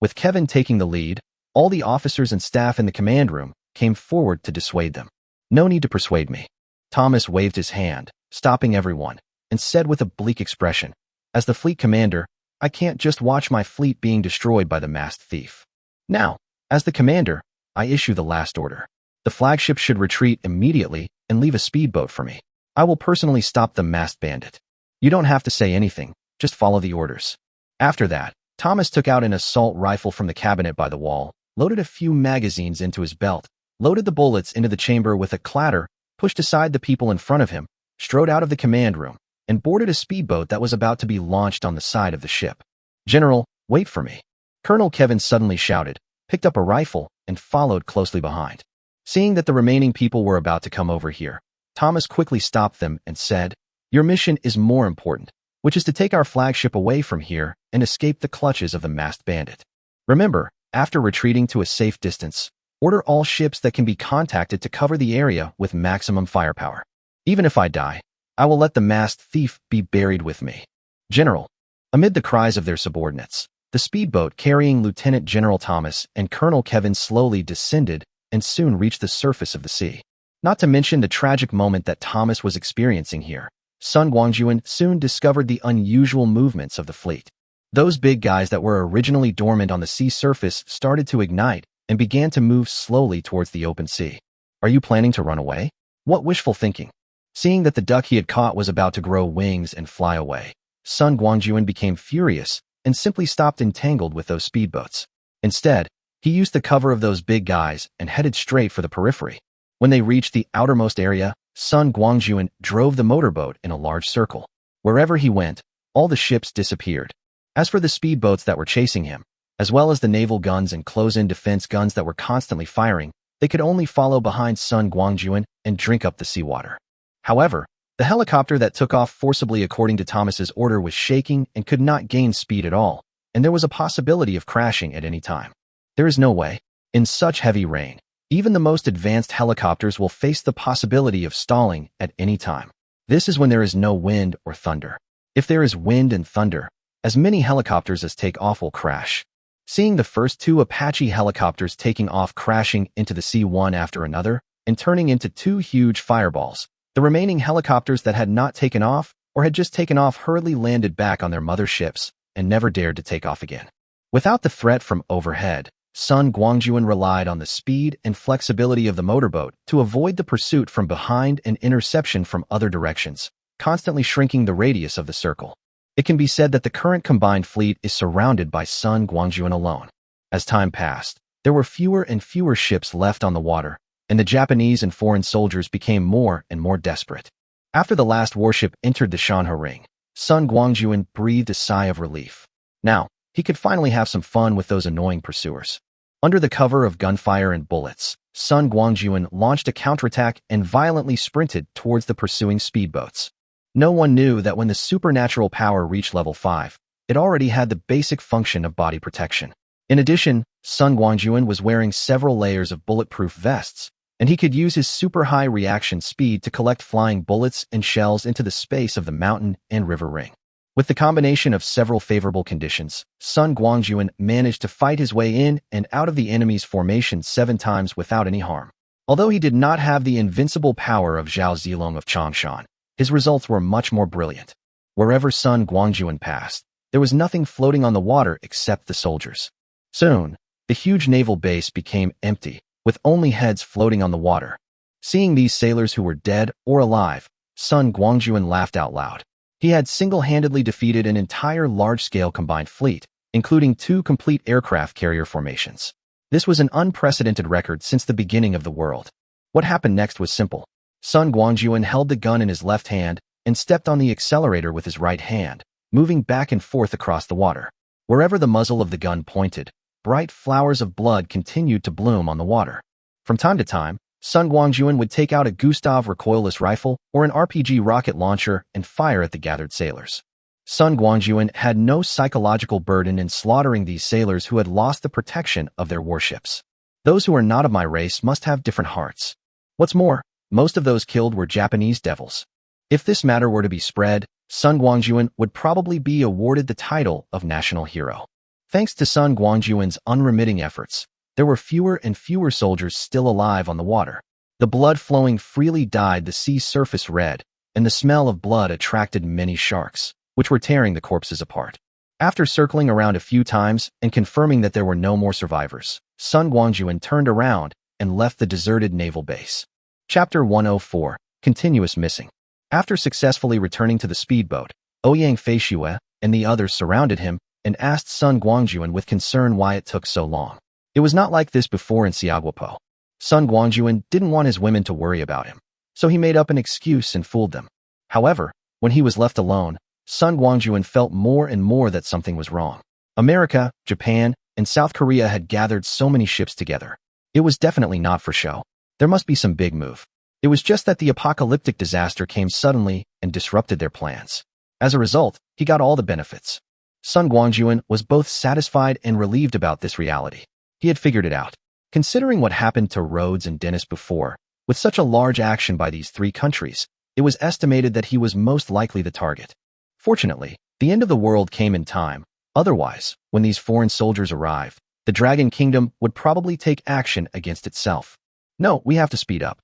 With Kevin taking the lead, all the officers and staff in the command room came forward to dissuade them. No need to persuade me. Thomas waved his hand, stopping everyone, and said with a bleak expression, as the fleet commander, I can't just watch my fleet being destroyed by the masked thief. Now, as the commander, I issue the last order. The flagship should retreat immediately and leave a speedboat for me. I will personally stop the masked bandit. You don't have to say anything, just follow the orders. After that, Thomas took out an assault rifle from the cabinet by the wall, loaded a few magazines into his belt, loaded the bullets into the chamber with a clatter, pushed aside the people in front of him, strode out of the command room, and boarded a speedboat that was about to be launched on the side of the ship. "General, wait for me." Colonel Kevin suddenly shouted, picked up a rifle, and followed closely behind. Seeing that the remaining people were about to come over here, Thomas quickly stopped them and said, "Your mission is more important, which is to take our flagship away from here and escape the clutches of the masked bandit. Remember, after retreating to a safe distance, order all ships that can be contacted to cover the area with maximum firepower. Even if I die, I will let the masked thief be buried with me." "General." Amid the cries of their subordinates, the speedboat carrying Lieutenant General Thomas and Colonel Kevin slowly descended and soon reached the surface of the sea. Not to mention the tragic moment that Thomas was experiencing here, Sun Guangjun soon discovered the unusual movements of the fleet. Those big guys that were originally dormant on the sea surface started to ignite and began to move slowly towards the open sea. "Are you planning to run away?" What wishful thinking. Seeing that the duck he had caught was about to grow wings and fly away, Sun Guangjun became furious and simply stopped entangled with those speedboats. Instead, he used the cover of those big guys and headed straight for the periphery. When they reached the outermost area, Sun Guangjun drove the motorboat in a large circle. Wherever he went, all the ships disappeared. As for the speedboats that were chasing him, as well as the naval guns and close-in defense guns that were constantly firing, they could only follow behind Sun Guangjun and drink up the seawater. However, the helicopter that took off forcibly according to Thomas's order was shaking and could not gain speed at all, and there was a possibility of crashing at any time. There is no way. In such heavy rain, even the most advanced helicopters will face the possibility of stalling at any time. This is when there is no wind or thunder. If there is wind and thunder, as many helicopters as take off will crash. Seeing the first two Apache helicopters taking off crashing into the sea one after another and turning into two huge fireballs, the remaining helicopters that had not taken off or had just taken off hurriedly landed back on their mother ships and never dared to take off again. Without the threat from overhead, Sun Guangjun relied on the speed and flexibility of the motorboat to avoid the pursuit from behind and interception from other directions, constantly shrinking the radius of the circle. It can be said that the current combined fleet is surrounded by Sun Guangjun alone. As time passed, there were fewer and fewer ships left on the water, and the Japanese and foreign soldiers became more and more desperate. After the last warship entered the Shanhe Ring, Sun Guangjun breathed a sigh of relief. Now, he could finally have some fun with those annoying pursuers. Under the cover of gunfire and bullets, Sun Guangjun launched a counterattack and violently sprinted towards the pursuing speedboats. No one knew that when the supernatural power reached level 5, it already had the basic function of body protection. In addition, Sun Guangjun was wearing several layers of bulletproof vests, and he could use his super high reaction speed to collect flying bullets and shells into the space of the mountain and river ring. With the combination of several favorable conditions, Sun Guangjun managed to fight his way in and out of the enemy's formation 7 times without any harm. Although he did not have the invincible power of Zhao Zilong of Changshan, his results were much more brilliant. Wherever Sun Guangjun passed, there was nothing floating on the water except the soldiers. Soon, the huge naval base became empty, with only heads floating on the water. Seeing these sailors who were dead or alive, Sun Guangjun laughed out loud. He had single-handedly defeated an entire large-scale combined fleet, including 2 complete aircraft carrier formations. This was an unprecedented record since the beginning of the world. What happened next was simple. Sun Guangjun held the gun in his left hand and stepped on the accelerator with his right hand, moving back and forth across the water. Wherever the muzzle of the gun pointed, bright flowers of blood continued to bloom on the water. From time to time, Sun Guangjun would take out a Gustav recoilless rifle or an RPG rocket launcher and fire at the gathered sailors. Sun Guangjun had no psychological burden in slaughtering these sailors who had lost the protection of their warships. Those who are not of my race must have different hearts. What's more, most of those killed were Japanese devils. If this matter were to be spread, Sun Guangjun would probably be awarded the title of national hero. Thanks to Sun Guangjun's unremitting efforts, there were fewer and fewer soldiers still alive on the water. The blood flowing freely dyed the sea's surface red, and the smell of blood attracted many sharks, which were tearing the corpses apart. After circling around a few times and confirming that there were no more survivors, Sun Guangjun turned around and left the deserted naval base. Chapter 104, Continuous Missing. After successfully returning to the speedboat, Ouyang Feishue and the others surrounded him and asked Sun Guangjun with concern why it took so long. It was not like this before in Xiaoguopo. Sun Guangjun didn't want his women to worry about him, so he made up an excuse and fooled them. However, when he was left alone, Sun Guangjun felt more and more that something was wrong. America, Japan, and South Korea had gathered so many ships together. It was definitely not for show. There must be some big move. It was just that the apocalyptic disaster came suddenly and disrupted their plans. As a result, he got all the benefits. Sun Guangjun was both satisfied and relieved about this reality. He had figured it out. Considering what happened to Rhodes and Dennis before, with such a large action by these three countries, it was estimated that he was most likely the target. Fortunately, the end of the world came in time. Otherwise, when these foreign soldiers arrived, the Dragon Kingdom would probably take action against itself. No, we have to speed up.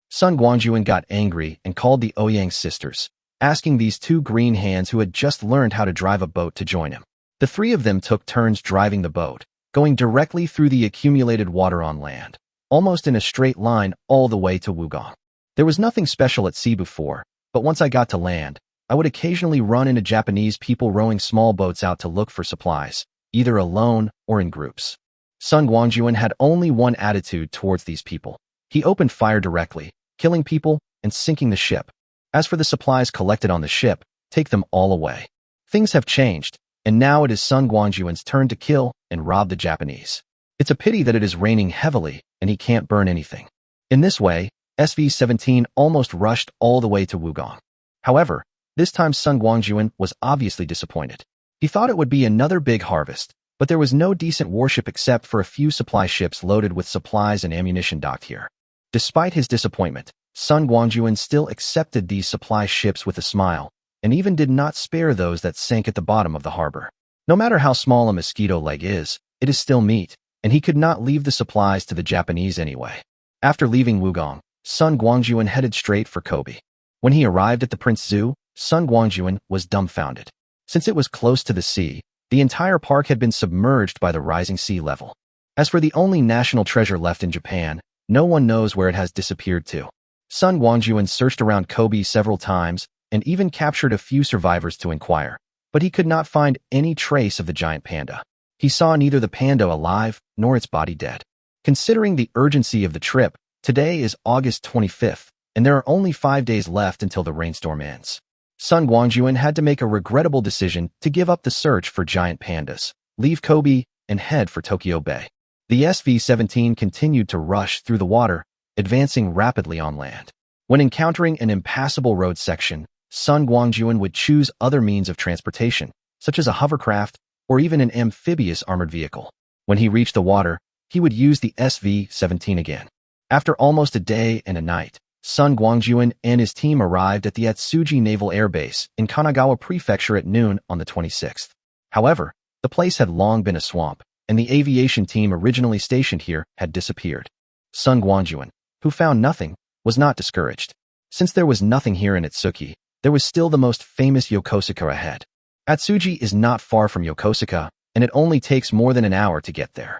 Sun Guangjun got angry and called the Ouyang sisters, asking these two green hands who had just learned how to drive a boat to join him. The three of them took turns driving the boat, going directly through the accumulated water on land, almost in a straight line all the way to Wugong. There was nothing special at sea before, but once I got to land, I would occasionally run into Japanese people rowing small boats out to look for supplies, either alone or in groups. Sun Guangjun had only one attitude towards these people. He opened fire directly, killing people and sinking the ship. As for the supplies collected on the ship, take them all away. Things have changed, and now it is Sun Guangjun's turn to kill and rob the Japanese. It's a pity that it is raining heavily and he can't burn anything. In this way, SV-17 almost rushed all the way to Wugong. However, this time Sun Guangjun was obviously disappointed. He thought it would be another big harvest, but there was no decent warship except for a few supply ships loaded with supplies and ammunition docked here. Despite his disappointment, Sun Guangjun still accepted these supply ships with a smile, and even did not spare those that sank at the bottom of the harbor. No matter how small a mosquito leg is, it is still meat, and he could not leave the supplies to the Japanese anyway. After leaving Wugong, Sun Guangjun headed straight for Kobe. When he arrived at the Prince Zoo, Sun Guangjun was dumbfounded. Since it was close to the sea, the entire park had been submerged by the rising sea level. As for the only national treasure left in Japan, no one knows where it has disappeared to. Sun Guangjun searched around Kobe several times and even captured a few survivors to inquire, but he could not find any trace of the giant panda. He saw neither the panda alive nor its body dead. Considering the urgency of the trip, today is August 25th, and there are only 5 days left until the rainstorm ends. Sun Guangjun had to make a regrettable decision to give up the search for giant pandas, leave Kobe, and head for Tokyo Bay. The SV-17 continued to rush through the water, advancing rapidly on land. When encountering an impassable road section, Sun Guangjun would choose other means of transportation, such as a hovercraft or even an amphibious armored vehicle. When he reached the water, he would use the SV-17 again. After almost a day and a night, Sun Guangjun and his team arrived at the Atsugi Naval Air Base in Kanagawa Prefecture at noon on the 26th. However, the place had long been a swamp, and the aviation team originally stationed here had disappeared. Sun Guangjun, who found nothing, was not discouraged. Since there was nothing here in Atsugi, there was still the most famous Yokosuka ahead. Atsugi is not far from Yokosuka, and it only takes more than an hour to get there.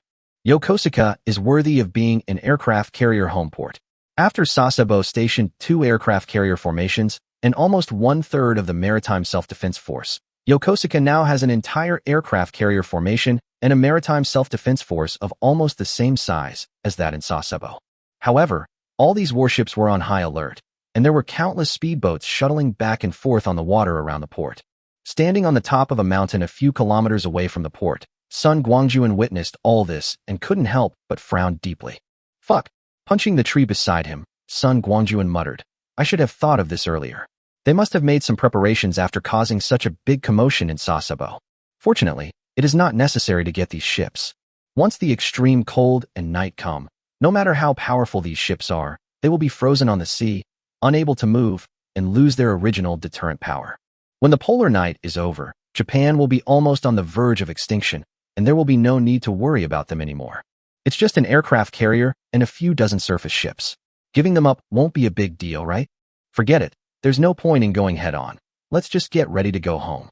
Yokosuka is worthy of being an aircraft carrier home port. After Sasebo stationed 2 aircraft carrier formations and almost 1/3 of the Maritime Self-Defense Force, Yokosuka now has an entire aircraft carrier formation and a Maritime Self-Defense Force of almost the same size as that in Sasebo. However, all these warships were on high alert, and there were countless speedboats shuttling back and forth on the water around the port. Standing on the top of a mountain a few kilometers away from the port, Sun Guangjun witnessed all this and couldn't help but frown deeply. Fuck. Punching the tree beside him, Sun Guangjun muttered, I should have thought of this earlier. They must have made some preparations after causing such a big commotion in Sasebo. Fortunately, it is not necessary to get these ships. Once the extreme cold and night come, no matter how powerful these ships are, they will be frozen on the sea, unable to move, and lose their original deterrent power. When the polar night is over, Japan will be almost on the verge of extinction, and there will be no need to worry about them anymore. It's just an aircraft carrier and a few dozen surface ships. Giving them up won't be a big deal, right? Forget it. There's no point in going head-on. Let's just get ready to go home.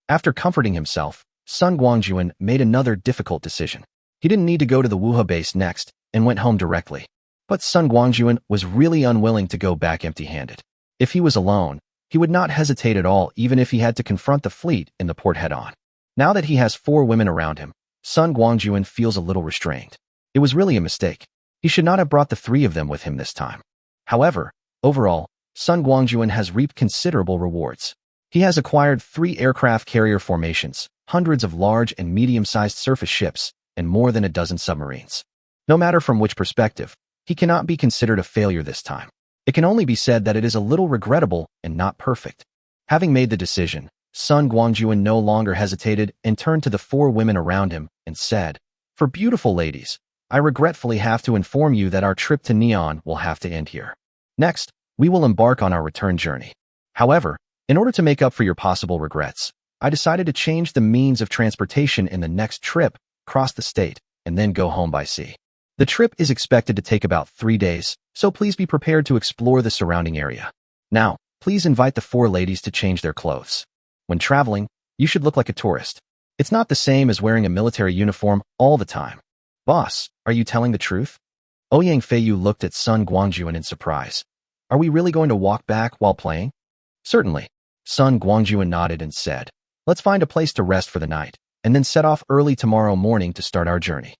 After comforting himself, Sun Guangjun made another difficult decision. He didn't need to go to the Wuha base next and went home directly. But Sun Guangjun was really unwilling to go back empty-handed. If he was alone, he would not hesitate at all even if he had to confront the fleet in the port head-on. Now that he has 4 women around him, Sun Guangjun feels a little restrained. It was really a mistake. He should not have brought the 3 of them with him this time. However, overall, Sun Guangjun has reaped considerable rewards. He has acquired 3 aircraft carrier formations, hundreds of large and medium-sized surface ships, and more than a dozen submarines. No matter from which perspective, he cannot be considered a failure this time. It can only be said that it is a little regrettable and not perfect. Having made the decision, Sun Guangjun no longer hesitated and turned to the 4 women around him and said, "For beautiful ladies, I regretfully have to inform you that our trip to Neon will have to end here. Next, we will embark on our return journey. However, in order to make up for your possible regrets, I decided to change the means of transportation in the next trip, cross the state, and then go home by sea. The trip is expected to take about 3 days, so please be prepared to explore the surrounding area. Now, please invite the 4 ladies to change their clothes. When traveling, you should look like a tourist. It's not the same as wearing a military uniform all the time." "Boss, are you telling the truth?" Ouyang Feiyu looked at Sun Guangjun in surprise. "Are we really going to walk back while playing?" "Certainly." Sun Guangjun nodded and said, "Let's find a place to rest for the night, and then set off early tomorrow morning to start our journey."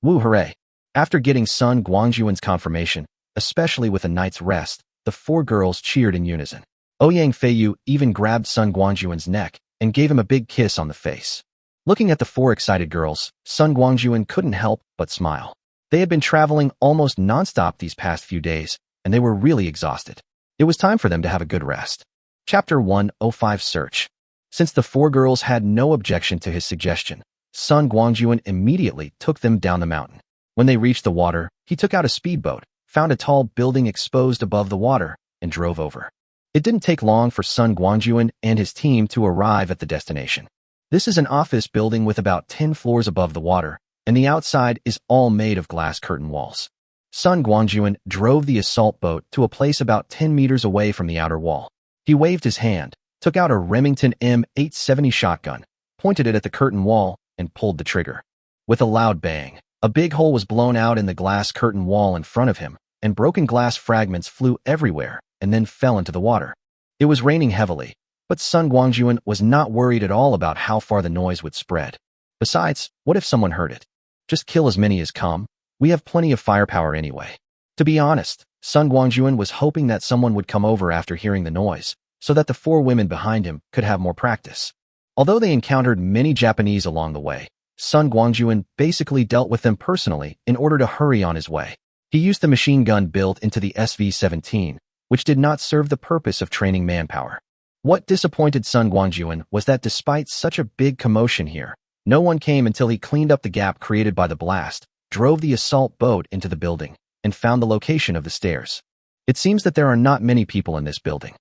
Woo hooray! After getting Sun Guangjun's confirmation, especially with a night's rest, the 4 girls cheered in unison. Ouyang Feiyu even grabbed Sun Guangjun's neck and gave him a big kiss on the face. Looking at the 4 excited girls, Sun Guangjun couldn't help but smile. They had been traveling almost nonstop these past few days, and they were really exhausted. It was time for them to have a good rest. Chapter 105 Search. Since the 4 girls had no objection to his suggestion, Sun Guangjun immediately took them down the mountain. When they reached the water, he took out a speedboat, found a tall building exposed above the water, and drove over. It didn't take long for Sun Guangjun and his team to arrive at the destination. This is an office building with about 10 floors above the water, and the outside is all made of glass curtain walls. Sun Guangjun drove the assault boat to a place about 10 meters away from the outer wall. He waved his hand, took out a Remington M870 shotgun, pointed it at the curtain wall, and pulled the trigger. With a loud bang, a big hole was blown out in the glass curtain wall in front of him, and broken glass fragments flew everywhere and then fell into the water. It was raining heavily, but Sun Guangjun was not worried at all about how far the noise would spread. Besides, what if someone heard it? Just kill as many as come. We have plenty of firepower anyway. To be honest, Sun Guangjun was hoping that someone would come over after hearing the noise, so that the 4 women behind him could have more practice. Although they encountered many Japanese along the way, Sun Guangjun basically dealt with them personally in order to hurry on his way. He used the machine gun built into the SV-17, which did not serve the purpose of training manpower. What disappointed Sun Guangjun was that despite such a big commotion here, no one came until he cleaned up the gap created by the blast, drove the assault boat into the building, and found the location of the stairs. It seems that there are not many people in this building.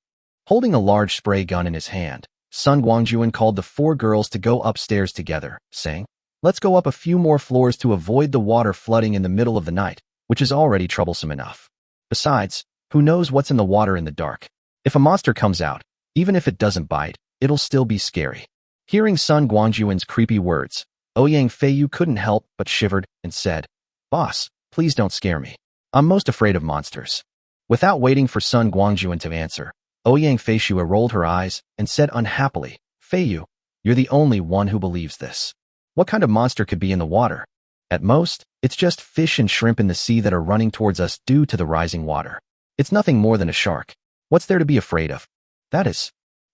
Holding a large spray gun in his hand, Sun Guangjun called the 4 girls to go upstairs together, saying, "Let's go up a few more floors to avoid the water flooding in the middle of the night, which is already troublesome enough. Besides, who knows what's in the water in the dark? If a monster comes out, even if it doesn't bite, it'll still be scary." Hearing Sun Guangjun's creepy words, Ouyang Feiyu couldn't help but shivered and said, "Boss, please don't scare me. I'm most afraid of monsters." Without waiting for Sun Guangjun to answer, Ouyang Feiyu rolled her eyes and said unhappily, "Feiyu, you're the only one who believes this. What kind of monster could be in the water? At most, it's just fish and shrimp in the sea that are running towards us due to the rising water. It's nothing more than a shark. What's there to be afraid of?" "That is."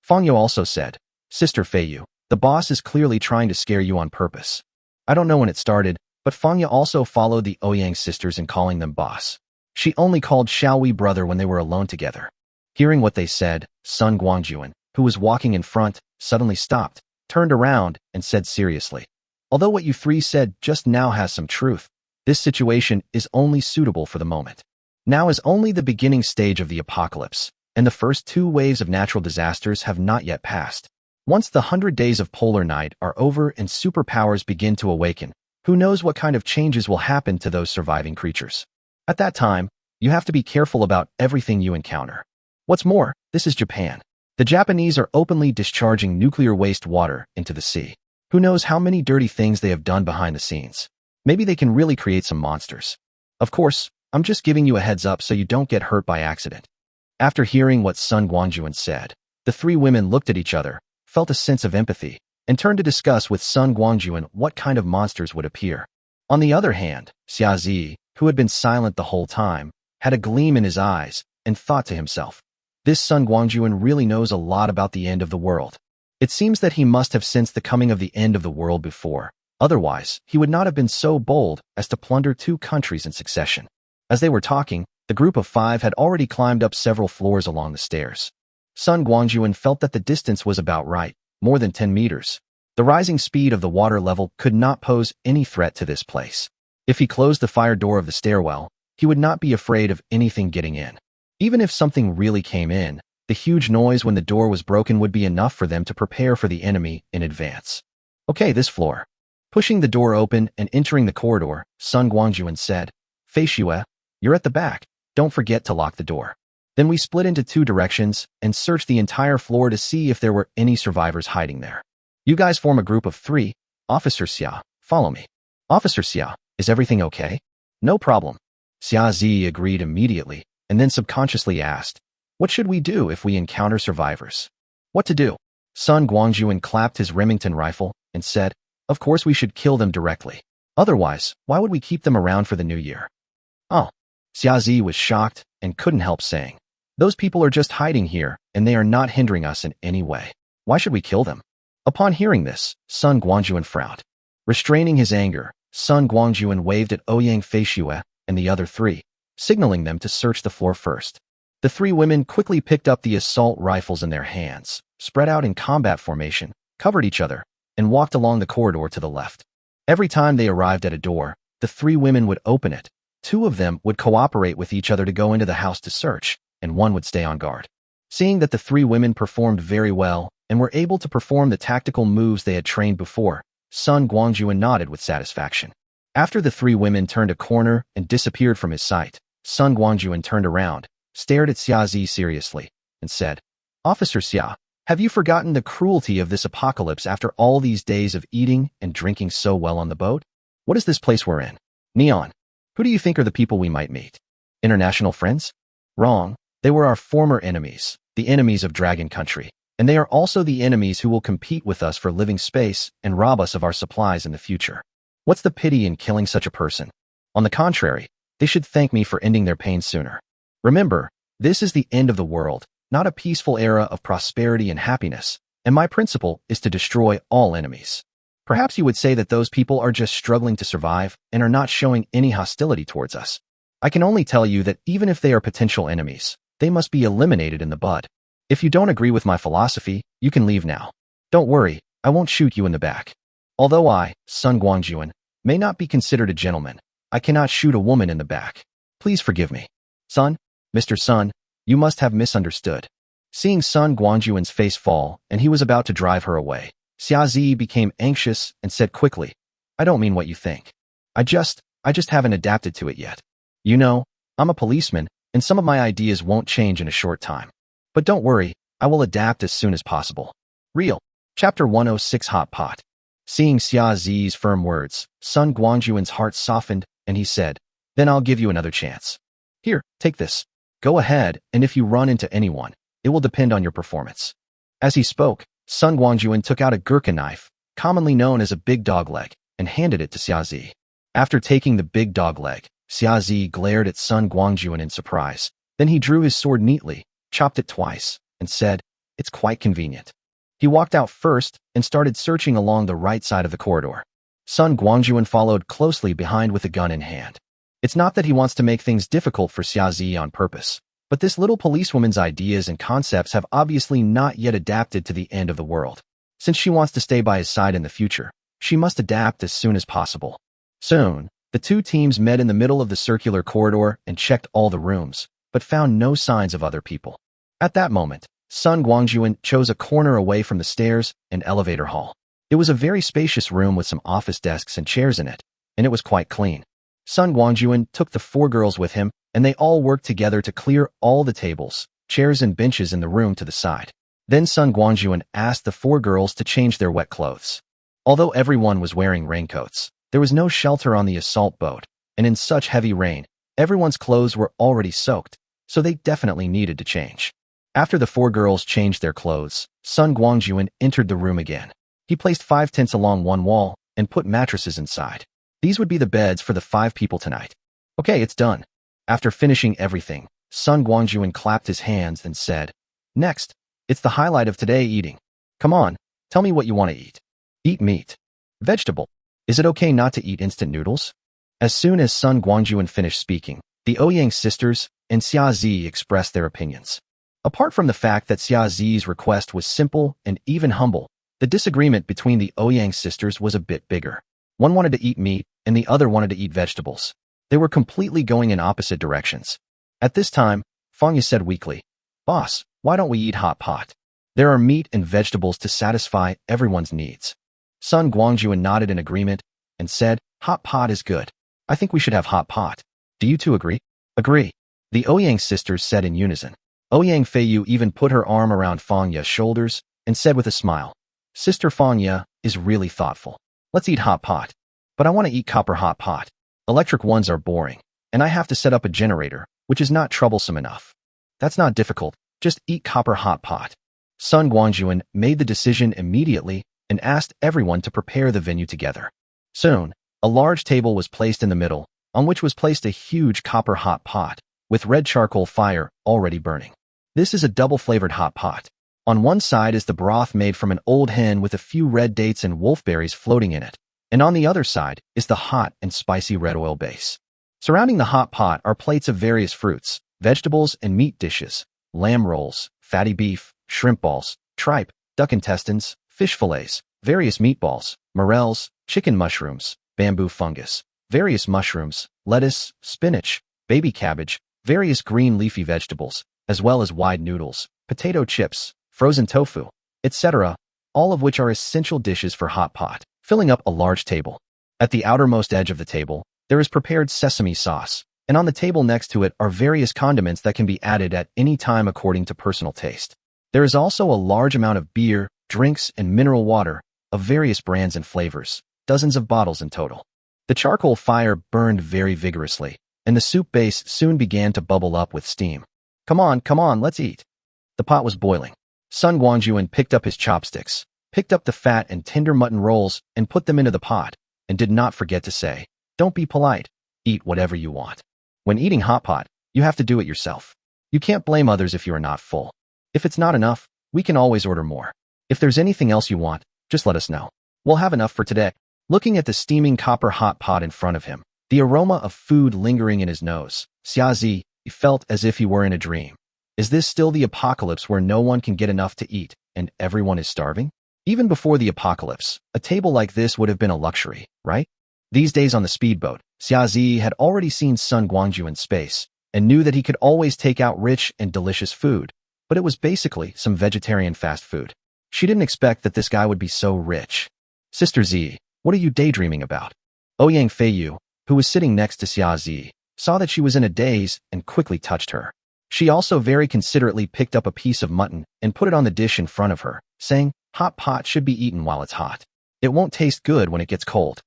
Fangyo also said, "Sister Feiyu, the boss is clearly trying to scare you on purpose." I don't know when it started, but Fangyo also followed the Ouyang sisters in calling them boss. She only called "Shall we brother" when they were alone together. Hearing what they said, Sun Guangjun, who was walking in front, suddenly stopped, turned around, and said seriously, "Although what you 3 said just now has some truth, this situation is only suitable for the moment. Now is only the beginning stage of the apocalypse, and the first 2 waves of natural disasters have not yet passed. Once the 100 days of polar night are over and superpowers begin to awaken, who knows what kind of changes will happen to those surviving creatures. At that time, you have to be careful about everything you encounter. What's more, this is Japan. The Japanese are openly discharging nuclear waste water into the sea. Who knows how many dirty things they have done behind the scenes. Maybe they can really create some monsters. Of course, I'm just giving you a heads up so you don't get hurt by accident. After hearing what Sun Guangjun said, the three women looked at each other, felt a sense of empathy, and turned to discuss with Sun Guangjun what kind of monsters would appear. On the other hand, Xiaozi, who had been silent the whole time, had a gleam in his eyes and thought to himself, this Sun Guangjun really knows a lot about the end of the world. It seems that he must have sensed the coming of the end of the world before. Otherwise, he would not have been so bold as to plunder 2 countries in succession. As they were talking, the group of 5 had already climbed up several floors along the stairs. Sun Guangjun felt that the distance was about right, more than 10 meters. The rising speed of the water level could not pose any threat to this place. If he closed the fire door of the stairwell, he would not be afraid of anything getting in. Even if something really came in, the huge noise when the door was broken would be enough for them to prepare for the enemy in advance. Okay, this floor. Pushing the door open and entering the corridor, Sun Guangjun said, Fei Xue, you're at the back. Don't forget to lock the door. Then we split into 2 directions and searched the entire floor to see if there were any survivors hiding there. You guys form a group of 3. Officer Xia, follow me. Officer Xia, is everything okay? No problem. Xia Zi agreed immediately and then subconsciously asked, what should we do if we encounter survivors? What to do? Sun Guangjun clapped his Remington rifle and said, of course we should kill them directly. Otherwise, why would we keep them around for the new year? Oh. Xia Zi was shocked and couldn't help saying, those people are just hiding here and they are not hindering us in any way. Why should we kill them? Upon hearing this, Sun Guangjun frowned. Restraining his anger, Sun Guangjun waved at Ouyang Fei Xue and the other 3, signaling them to search the floor first. The 3 women quickly picked up the assault rifles in their hands, spread out in combat formation, covered each other, and walked along the corridor to the left. Every time they arrived at a door, the 3 women would open it. 2 of them would cooperate with each other to go into the house to search, and 1 would stay on guard. Seeing that the 3 women performed very well and were able to perform the tactical moves they had trained before, Sun Guangjun nodded with satisfaction. After the 3 women turned a corner and disappeared from his sight, Sun Guangjun turned around, stared at Xia Zi seriously, and said, Officer Xia, have you forgotten the cruelty of this apocalypse after all these days of eating and drinking so well on the boat? What is this place we're in? Neon. Who do you think are the people we might meet? International friends? Wrong. They were our former enemies, the enemies of Dragon Country, and they are also the enemies who will compete with us for living space and rob us of our supplies in the future. What's the pity in killing such a person? On the contrary, they should thank me for ending their pain sooner. Remember, this is the end of the world, not a peaceful era of prosperity and happiness, and my principle is to destroy all enemies. Perhaps you would say that those people are just struggling to survive and are not showing any hostility towards us. I can only tell you that even if they are potential enemies, they must be eliminated in the bud. If you don't agree with my philosophy, you can leave now. Don't worry, I won't shoot you in the back. Although I, Sun Guangjun, may not be considered a gentleman, I cannot shoot a woman in the back. Please forgive me. Sun, Mr. Sun, you must have misunderstood. Seeing Sun Guangjun's face fall and he was about to drive her away, Xia Zi became anxious and said quickly, I don't mean what you think. I just haven't adapted to it yet. You know, I'm a policeman, and some of my ideas won't change in a short time. But don't worry, I will adapt as soon as possible. Real. Chapter 106 Hot Pot. Seeing Xia Zi's firm words, Sun Guangjun's heart softened, and he said, then I'll give you another chance. Here, take this. Go ahead, and if you run into anyone, it will depend on your performance. As he spoke, Sun Guangjun took out a gherkin knife, commonly known as a big dog leg, and handed it to Xia Zi. After taking the big dog leg, Xia Zi glared at Sun Guangjun in surprise. Then he drew his sword neatly, chopped it twice, and said, it's quite convenient. He walked out first and started searching along the right side of the corridor. Sun Guangjun followed closely behind with a gun in hand. It's not that he wants to make things difficult for Xia Zi on purpose, but this little policewoman's ideas and concepts have obviously not yet adapted to the end of the world. Since she wants to stay by his side in the future, she must adapt as soon as possible. Soon, the 2 teams met in the middle of the circular corridor and checked all the rooms, but found no signs of other people. At that moment, Sun Guangjun chose a corner away from the stairs and elevator hall. It was a very spacious room with some office desks and chairs in it, and it was quite clean. Sun Guangjun took the 4 girls with him, and they all worked together to clear all the tables, chairs and benches in the room to the side. Then Sun Guangjun asked the 4 girls to change their wet clothes. Although everyone was wearing raincoats, there was no shelter on the assault boat, and in such heavy rain, Everyone's clothes were already soaked, so they definitely needed to change. After the four girls changed their clothes, Sun Guangjun entered the room again. He placed 5 tents along one wall and put mattresses inside. These would be the beds for the 5 people tonight. Okay, it's done. After finishing everything, Sun Guangjun clapped his hands and said, "Next, it's the highlight of today eating. Come on, tell me what you want to eat. Eat meat. Vegetable. Is it okay not to eat instant noodles?" As soon as Sun Guangjun finished speaking, the Ouyang sisters and Xia Zi expressed their opinions. Apart from the fact that Xia Zi's request was simple and even humble, the disagreement between the Ouyang sisters was a bit bigger. One wanted to eat meat and the other wanted to eat vegetables. They were completely going in opposite directions. At this time, Fangya said weakly, "Boss, why don't we eat hot pot? There are meat and vegetables to satisfy everyone's needs." Sun Guangjun nodded in agreement and said, "Hot pot is good. I think we should have hot pot. Do you two agree?" "Agree," the Ouyang sisters said in unison. Ouyang Feiyu even put her arm around Fangya's shoulders and said with a smile, "Sister Fangya is really thoughtful. Let's eat hot pot. But I want to eat copper hot pot. Electric ones are boring, and I have to set up a generator, which is not troublesome enough." "That's not difficult. Just eat copper hot pot." Sun Guangjun made the decision immediately and asked everyone to prepare the venue together. Soon, a large table was placed in the middle, on which was placed a huge copper hot pot, with red charcoal fire already burning. This is a double-flavored hot pot. On one side is the broth made from an old hen with a few red dates and wolfberries floating in it, and on the other side is the hot and spicy red oil base. Surrounding the hot pot are plates of various fruits, vegetables, and meat dishes, lamb rolls, fatty beef, shrimp balls, tripe, duck intestines, fish fillets, various meatballs, morels, chicken mushrooms, bamboo fungus, various mushrooms, lettuce, spinach, baby cabbage, various green leafy vegetables, as well as wide noodles, potato chips, frozen tofu, etc., all of which are essential dishes for hot pot, filling up a large table. At the outermost edge of the table, there is prepared sesame sauce, and on the table next to it are various condiments that can be added at any time according to personal taste. There is also a large amount of beer, drinks, and mineral water of various brands and flavors, dozens of bottles in total. The charcoal fire burned very vigorously, and the soup base soon began to bubble up with steam. Come on, let's eat." The pot was boiling. Sun Guangjun picked up his chopsticks, picked up the fat and tender mutton rolls, and put them into the pot, and did not forget to say, "Don't be polite. Eat whatever you want. When eating hot pot, you have to do it yourself. You can't blame others if you are not full. If it's not enough, we can always order more. If there's anything else you want, just let us know. We'll have enough for today." Looking at the steaming copper hot pot in front of him, the aroma of food lingering in his nose, Xia Zi felt as if he were in a dream. Is this still the apocalypse where no one can get enough to eat and everyone is starving? Even before the apocalypse, a table like this would have been a luxury, right? These days on the speedboat, Xia Zi had already seen Sun Guangju in space and knew that he could always take out rich and delicious food, but it was basically some vegetarian fast food. She didn't expect that this guy would be so rich. "Sister Zi, what are you daydreaming about?" Ouyang Feiyu, who was sitting next to Xia Zi, saw that she was in a daze and quickly touched her. She also very considerately picked up a piece of mutton and put it on the dish in front of her, saying, "Hot pot should be eaten while it's hot. It won't taste good when it gets cold."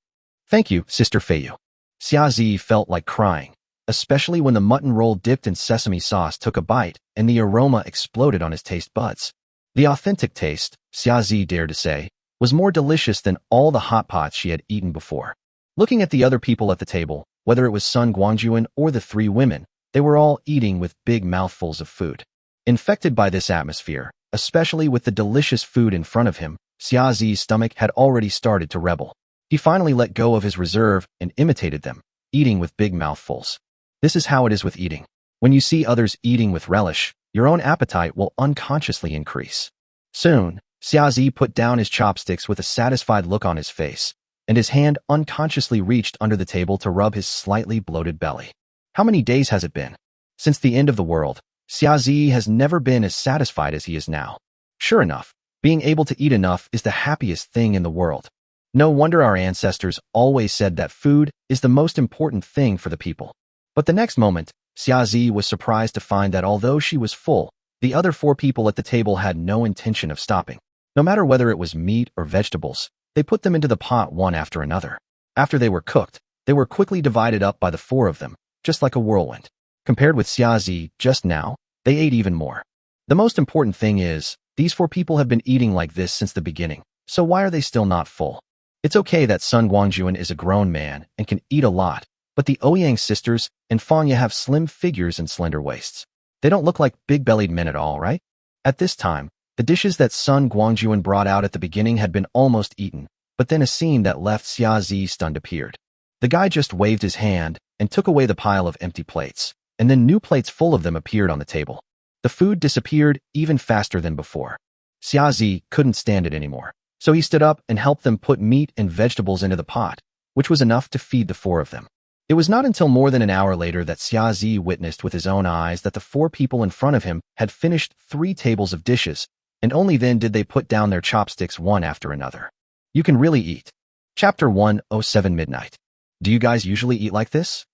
"Thank you, Sister Feiyu." Xia Zi felt like crying, especially when the mutton roll dipped in sesame sauce took a bite and the aroma exploded on his taste buds. The authentic taste, Xia Zi dared to say, was more delicious than all the hot pots she had eaten before. Looking at the other people at the table, whether it was Sun Guangjun or the 3 women, they were all eating with big mouthfuls of food. Infected by this atmosphere, especially with the delicious food in front of him, Xia Zi's stomach had already started to rebel. He finally let go of his reserve and imitated them, eating with big mouthfuls. This is how it is with eating. When you see others eating with relish, your own appetite will unconsciously increase. Soon, Xia Zi put down his chopsticks with a satisfied look on his face, and his hand unconsciously reached under the table to rub his slightly bloated belly. How many days has it been? Since the end of the world, Xia Zi has never been as satisfied as he is now. Sure enough, being able to eat enough is the happiest thing in the world. No wonder our ancestors always said that food is the most important thing for the people. But the next moment, Xia Zi was surprised to find that although she was full, the other 4 people at the table had no intention of stopping. No matter whether it was meat or vegetables, they put them into the pot one after another. After they were cooked, they were quickly divided up by the 4 of them, just like a whirlwind. Compared with Xiazi just now, they ate even more. The most important thing is, these 4 people have been eating like this since the beginning, so why are they still not full? It's okay that Sun Guangjun is a grown man and can eat a lot, but the Ouyang sisters and Fanya have slim figures and slender waists. They don't look like big-bellied men at all, right? At this time, the dishes that Sun Guangjun brought out at the beginning had been almost eaten, but then a scene that left Xiazi stunned appeared. The guy just waved his hand and took away the pile of empty plates, and then new plates full of them appeared on the table. The food disappeared even faster than before. Xiazi couldn't stand it anymore, so he stood up and helped them put meat and vegetables into the pot, which was enough to feed the 4 of them. It was not until more than an hour later that Xiazi witnessed with his own eyes that the 4 people in front of him had finished 3 tables of dishes, and only then did they put down their chopsticks one after another. You can really eat. Chapter 107 Midnight. Do you guys usually eat like this?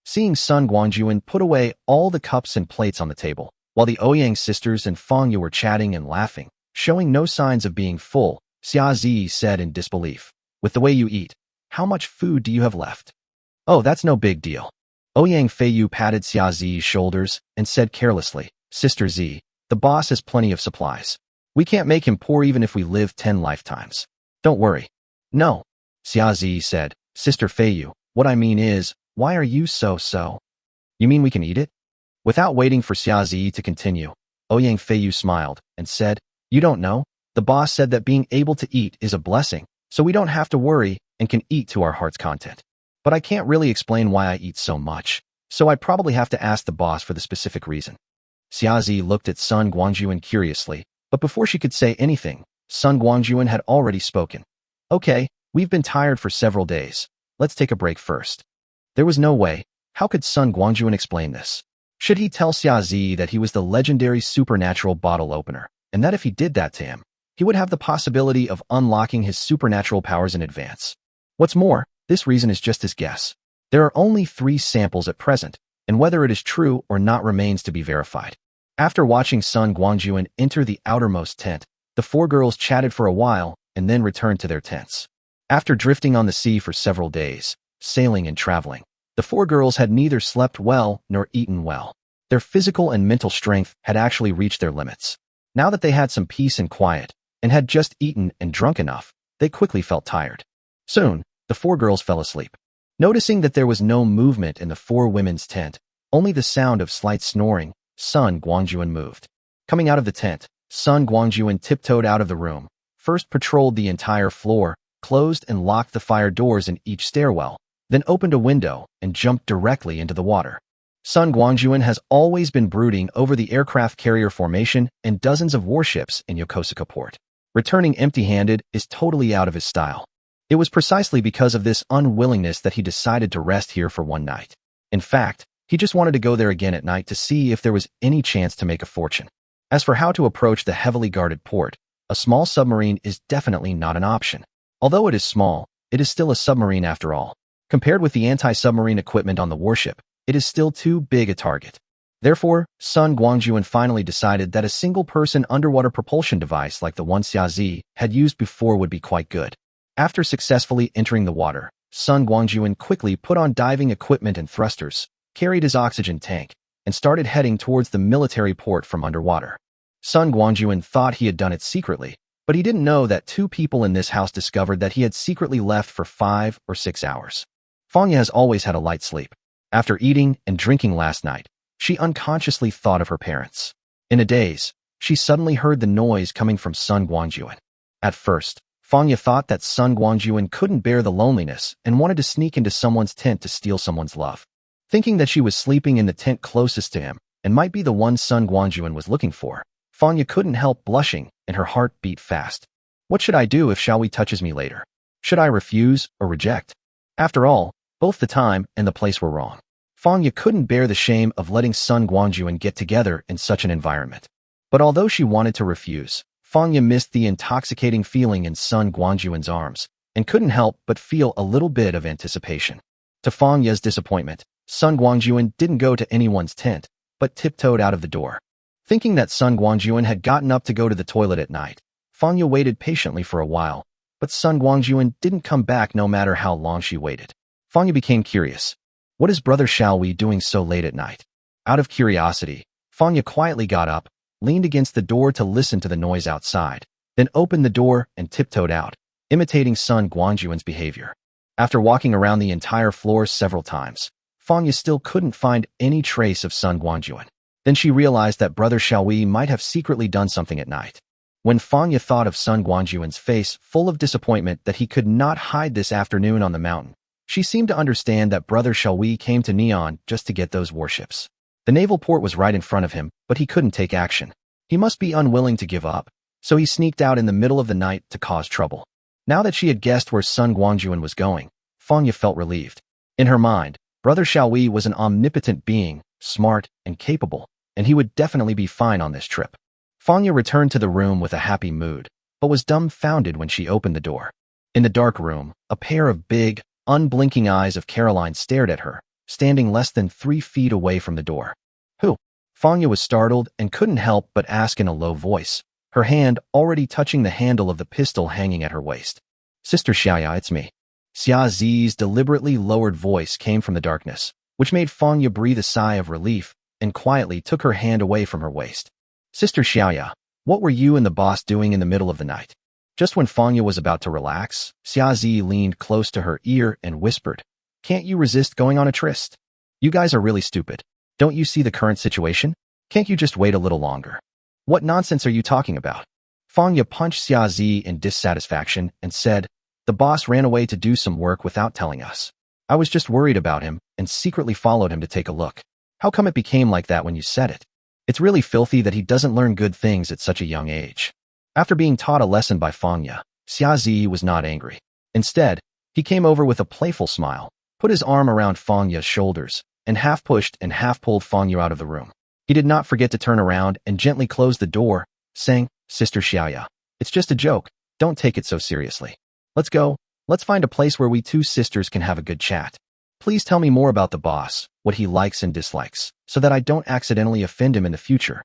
Seeing Sun Guangjun put away all the cups and plates on the table, while the Ouyang sisters and Fangya were chatting and laughing, showing no signs of being full, Xiazi said in disbelief, "With the way you eat, how much food do you have left?" "Oh, that's no big deal." Ouyang Feiyu patted Xiazi's shoulders and said carelessly, "Sister Z, the boss has plenty of supplies. We can't make him poor even if we live 10 lifetimes. Don't worry." "No," Xiazi said, "Sister Feiyu, what I mean is, why are you so? You mean we can eat it?" Without waiting for Xiazi to continue, Ouyang Feiyu smiled and said, "You don't know? The boss said that being able to eat is a blessing, so we don't have to worry and can eat to our heart's content. But I can't really explain why I eat so much, so I probably have to ask the boss for the specific reason." Xiazi looked at Sun Guangjun curiously, but before she could say anything, Sun Guangjun had already spoken. "Okay, we've been tired for several days. Let's take a break first." There was no way. How could Sun Guangjun explain this? Should he tell Xiazi that he was the legendary supernatural bottle opener, and that if he did that to him, he would have the possibility of unlocking his supernatural powers in advance? What's more, this reason is just his guess. There are only 3 samples at present, and whether it is true or not remains to be verified. After watching Sun Guangjun enter the outermost tent, the 4 girls chatted for a while and then returned to their tents. After drifting on the sea for several days, sailing and traveling, the 4 girls had neither slept well nor eaten well. Their physical and mental strength had actually reached their limits. Now that they had some peace and quiet, and had just eaten and drunk enough, they quickly felt tired. Soon, the 4 girls fell asleep. Noticing that there was no movement in the 4 women's tent, only the sound of slight snoring, Sun Guangjun moved. Coming out of the tent, Sun Guangjun tiptoed out of the room, first patrolled the entire floor, closed and locked the fire doors in each stairwell, then opened a window and jumped directly into the water. Sun Guangjun has always been brooding over the aircraft carrier formation and dozens of warships in Yokosuka port. Returning empty-handed is totally out of his style. It was precisely because of this unwillingness that he decided to rest here for one night. In fact, he just wanted to go there again at night to see if there was any chance to make a fortune. As for how to approach the heavily guarded port, a small submarine is definitely not an option. Although it is small, it is still a submarine after all. Compared with the anti-submarine equipment on the warship, it is still too big a target. Therefore, Sun Guangjun finally decided that a single-person underwater propulsion device like the one Xiazi had used before would be quite good. After successfully entering the water, Sun Guangjun quickly put on diving equipment and thrusters, carried his oxygen tank, and started heading towards the military port from underwater. Sun Guangjun thought he had done it secretly, but he didn't know that 2 people in this house discovered that he had secretly left for 5 or 6 hours. Fanya has always had a light sleep. After eating and drinking last night, she unconsciously thought of her parents. In a daze, she suddenly heard the noise coming from Sun Guangjun. At first, Fanya thought that Sun Guangjun couldn't bear the loneliness and wanted to sneak into someone's tent to steal someone's love. Thinking that she was sleeping in the tent closest to him and might be the one Sun Guangjun was looking for, Fanya couldn't help blushing and her heart beat fast. What should I do if Xiaoyi touches me later? Should I refuse or reject? After all, both the time and the place were wrong. Fanya couldn't bear the shame of letting Sun Guangjun get together in such an environment. But although she wanted to refuse, Fanya missed the intoxicating feeling in Sun Guangjun's arms and couldn't help but feel a little bit of anticipation. To Fanya's disappointment, Sun Guangjun didn't go to anyone's tent, but tiptoed out of the door. Thinking that Sun Guangjun had gotten up to go to the toilet at night, Fanya waited patiently for a while, but Sun Guangjun didn't come back no matter how long she waited. Fanya became curious. What is Brother Xiaowei doing so late at night? Out of curiosity, Fangya quietly got up, leaned against the door to listen to the noise outside, then opened the door and tiptoed out, imitating Sun Guangjun's behavior. After walking around the entire floor several times, Fangya still couldn't find any trace of Sun Guangjun. Then she realized that Brother Xiaowei might have secretly done something at night. When Fangya thought of Sun Guangjun's face full of disappointment that he could not hide this afternoon on the mountain, she seemed to understand that Brother Xiaowei came to Neon just to get those warships. The naval port was right in front of him, but he couldn't take action. He must be unwilling to give up, so he sneaked out in the middle of the night to cause trouble. Now that she had guessed where Sun Guangjun was going, Fangya felt relieved. In her mind, Brother Xiaowei was an omnipotent being, smart and capable, and he would definitely be fine on this trip. Fangya returned to the room with a happy mood, but was dumbfounded when she opened the door. In the dark room, a pair of big, unblinking eyes of Caroline stared at her, standing less than 3 feet away from the door. Who? Fangya was startled and couldn't help but ask in a low voice, her hand already touching the handle of the pistol hanging at her waist. Sister Xiaya, it's me. Xia Zi's deliberately lowered voice came from the darkness, which made Fangya breathe a sigh of relief and quietly took her hand away from her waist. Sister Xiaya, what were you and the boss doing in the middle of the night? Just when Fangya was about to relax, Xia Zi leaned close to her ear and whispered, Can't you resist going on a tryst? You guys are really stupid. Don't you see the current situation? Can't you just wait a little longer? What nonsense are you talking about? Fangya punched Xia Zi in dissatisfaction and said, The boss ran away to do some work without telling us. I was just worried about him and secretly followed him to take a look. How come it became like that when you said it? It's really filthy that he doesn't learn good things at such a young age. After being taught a lesson by Fangya, Xia Zi was not angry. Instead, he came over with a playful smile, put his arm around Fangya's shoulders, and half pushed and half pulled Fangya out of the room. He did not forget to turn around and gently close the door, saying, Sister Xiaya, it's just a joke. Don't take it so seriously. Let's go. Let's find a place where we two sisters can have a good chat. Please tell me more about the boss, what he likes and dislikes, so that I don't accidentally offend him in the future.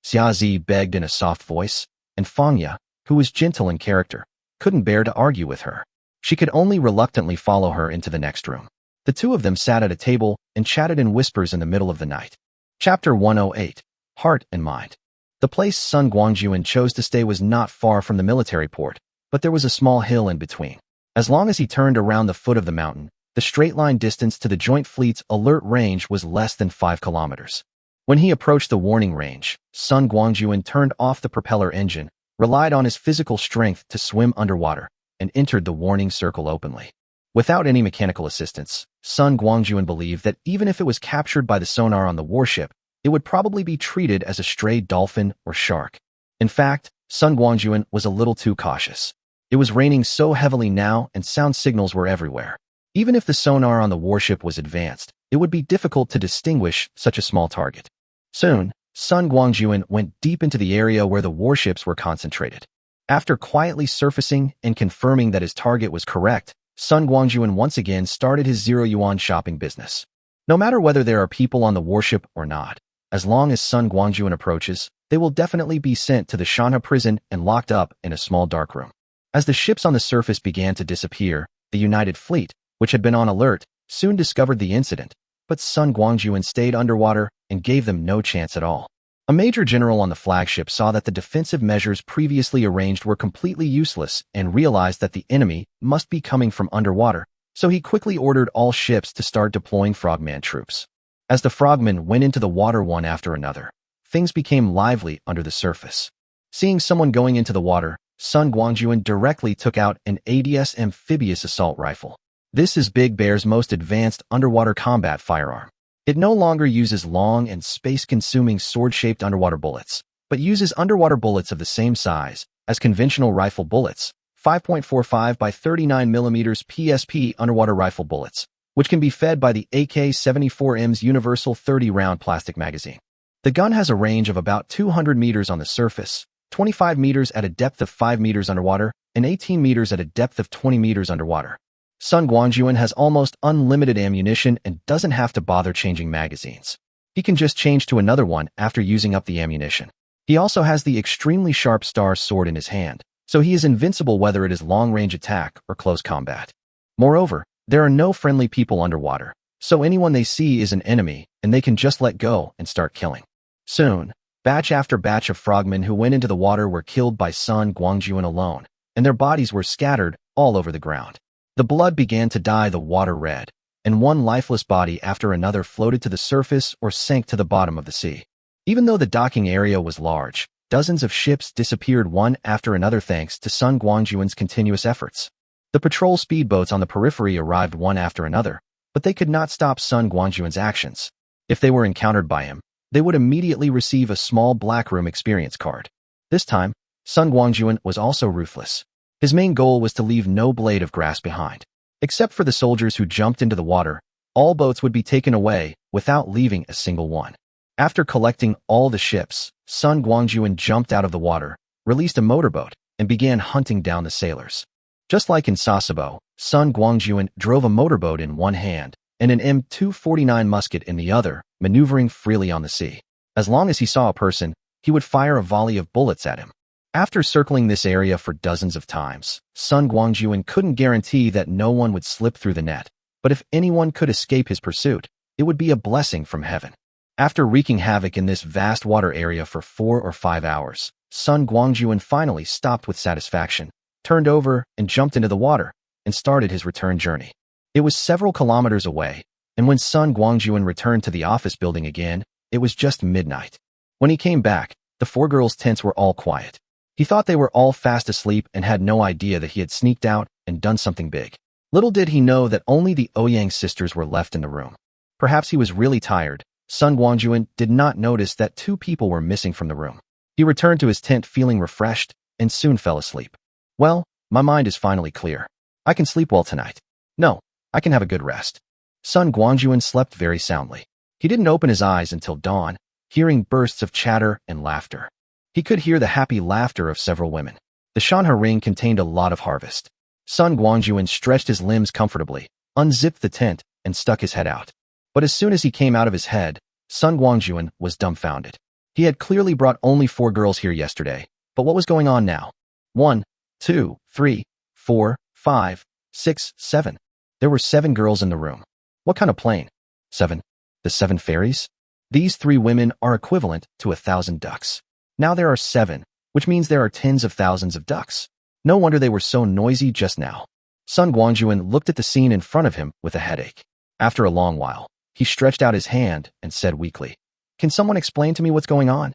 Xia Zi begged in a soft voice, and Fangya, who was gentle in character, couldn't bear to argue with her. She could only reluctantly follow her into the next room. The two of them sat at a table and chatted in whispers in the middle of the night. Chapter 108, Heart and Mind. The place Sun Guangjun chose to stay was not far from the military port, but there was a small hill in between. As long as he turned around the foot of the mountain, the straight-line distance to the Joint Fleet's alert range was less than 5 kilometers. When he approached the warning range, Sun Guangjun turned off the propeller engine, relied on his physical strength to swim underwater, and entered the warning circle openly. Without any mechanical assistance, Sun Guangjun believed that even if it was captured by the sonar on the warship, it would probably be treated as a stray dolphin or shark. In fact, Sun Guangjun was a little too cautious. It was raining so heavily now and sound signals were everywhere. Even if the sonar on the warship was advanced, it would be difficult to distinguish such a small target. Soon, Sun Guangjun went deep into the area where the warships were concentrated. After quietly surfacing and confirming that his target was correct, Sun Guangjun once again started his zero-yuan shopping business. No matter whether there are people on the warship or not, as long as Sun Guangjun approaches, they will definitely be sent to the Shanha prison and locked up in a small dark room. As the ships on the surface began to disappear, the United Fleet, which had been on alert, soon discovered the incident, but Sun Guangjun stayed underwater and gave them no chance at all. A major general on the flagship saw that the defensive measures previously arranged were completely useless and realized that the enemy must be coming from underwater, so he quickly ordered all ships to start deploying frogman troops. As the frogmen went into the water one after another, things became lively under the surface. Seeing someone going into the water, Sun Guangjun directly took out an ADS amphibious assault rifle. This is Big Bear's most advanced underwater combat firearm. It no longer uses long and space-consuming sword-shaped underwater bullets, but uses underwater bullets of the same size as conventional rifle bullets, 5.45 by 39 mm PSP underwater rifle bullets, which can be fed by the AK-74M's universal 30-round plastic magazine. The gun has a range of about 200 meters on the surface, 25 meters at a depth of 5 meters underwater, and 18 meters at a depth of 20 meters underwater. Sun Guangjun has almost unlimited ammunition and doesn't have to bother changing magazines. He can just change to another one after using up the ammunition. He also has the extremely sharp star sword in his hand, so he is invincible whether it is long-range attack or close combat. Moreover, there are no friendly people underwater, So anyone they see is an enemy, and they can just let go and start killing. Soon, batch after batch of frogmen who went into the water were killed by Sun Guangjun alone, and their bodies were scattered all over the ground. The blood began to dye the water red, and one lifeless body after another floated to the surface or sank to the bottom of the sea. Even though the docking area was large, dozens of ships disappeared one after another thanks to Sun Guangjun's continuous efforts. The patrol speedboats on the periphery arrived one after another, but they could not stop Sun Guangjun's actions. If they were encountered by him, they would immediately receive a small black room experience card. This time, Sun Guangjun was also ruthless. His main goal was to leave no blade of grass behind. Except for the soldiers who jumped into the water, all boats would be taken away without leaving a single one. After collecting all the ships, Sun Guangjun jumped out of the water, released a motorboat, and began hunting down the sailors. Just like in Sasebo, Sun Guangjun drove a motorboat in one hand and an M249 musket in the other, maneuvering freely on the sea. As long as he saw a person, he would fire a volley of bullets at him. After circling this area for dozens of times, Sun Guangjun couldn't guarantee that no one would slip through the net, but if anyone could escape his pursuit, it would be a blessing from heaven. After wreaking havoc in this vast water area for 4 or 5 hours, Sun Guangjun finally stopped with satisfaction, turned over and jumped into the water, and started his return journey. It was several kilometers away, and when Sun Guangjun returned to the office building again, it was just midnight. When he came back, the 4 girls' tents were all quiet. He thought they were all fast asleep and had no idea that he had sneaked out and done something big. Little did he know that only the Ouyang sisters were left in the room. Perhaps he was really tired. Sun Guangjun did not notice that 2 people were missing from the room. He returned to his tent feeling refreshed and soon fell asleep. Well, my mind is finally clear. I can sleep well tonight. No, I can have a good rest. Sun Guangjun slept very soundly. He didn't open his eyes until dawn, hearing bursts of chatter and laughter. He could hear the happy laughter of several women. The Shanha ring contained a lot of harvest. Sun Guangjun stretched his limbs comfortably, unzipped the tent, and stuck his head out. But as soon as he came out of his head, Sun Guangjun was dumbfounded. He had clearly brought only 4 girls here yesterday, but what was going on now? 1, 2, 3, 4, 5, 6, 7. There were 7 girls in the room. What kind of plane? 7. The 7 fairies? These 3 women are equivalent to 1,000 ducks. Now there are 7, which means there are tens of thousands of ducks. No wonder they were so noisy just now. Sun Guangjun looked at the scene in front of him with a headache. After a long while, he stretched out his hand and said weakly, "Can someone explain to me what's going on?"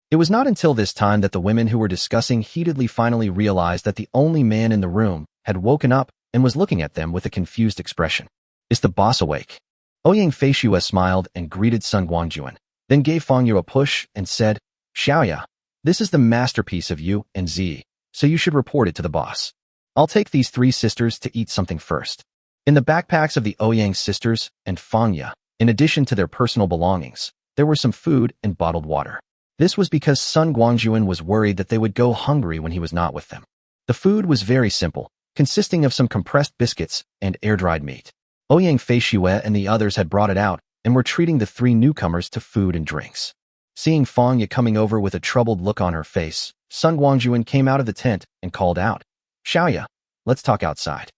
It was not until this time that the women who were discussing heatedly finally realized that the only man in the room had woken up and was looking at them with a confused expression. "Is the boss awake?" Ouyang Feishue smiled and greeted Sun Guangjun, then gave Fangyu a push and said, "Xiaoya, this is the masterpiece of you and Z, so you should report it to the boss. I'll take these 3 sisters to eat something first." In the backpacks of the Ouyang sisters and Fangya, in addition to their personal belongings, there were some food and bottled water. This was because Sun Guangjun was worried that they would go hungry when he was not with them. The food was very simple, consisting of some compressed biscuits and air-dried meat. Ouyang Feishue and the others had brought it out and were treating the 3 newcomers to food and drinks. Seeing Fangya coming over with a troubled look on her face, Sun Guangjun came out of the tent and called out, "Xiaoya, let's talk outside."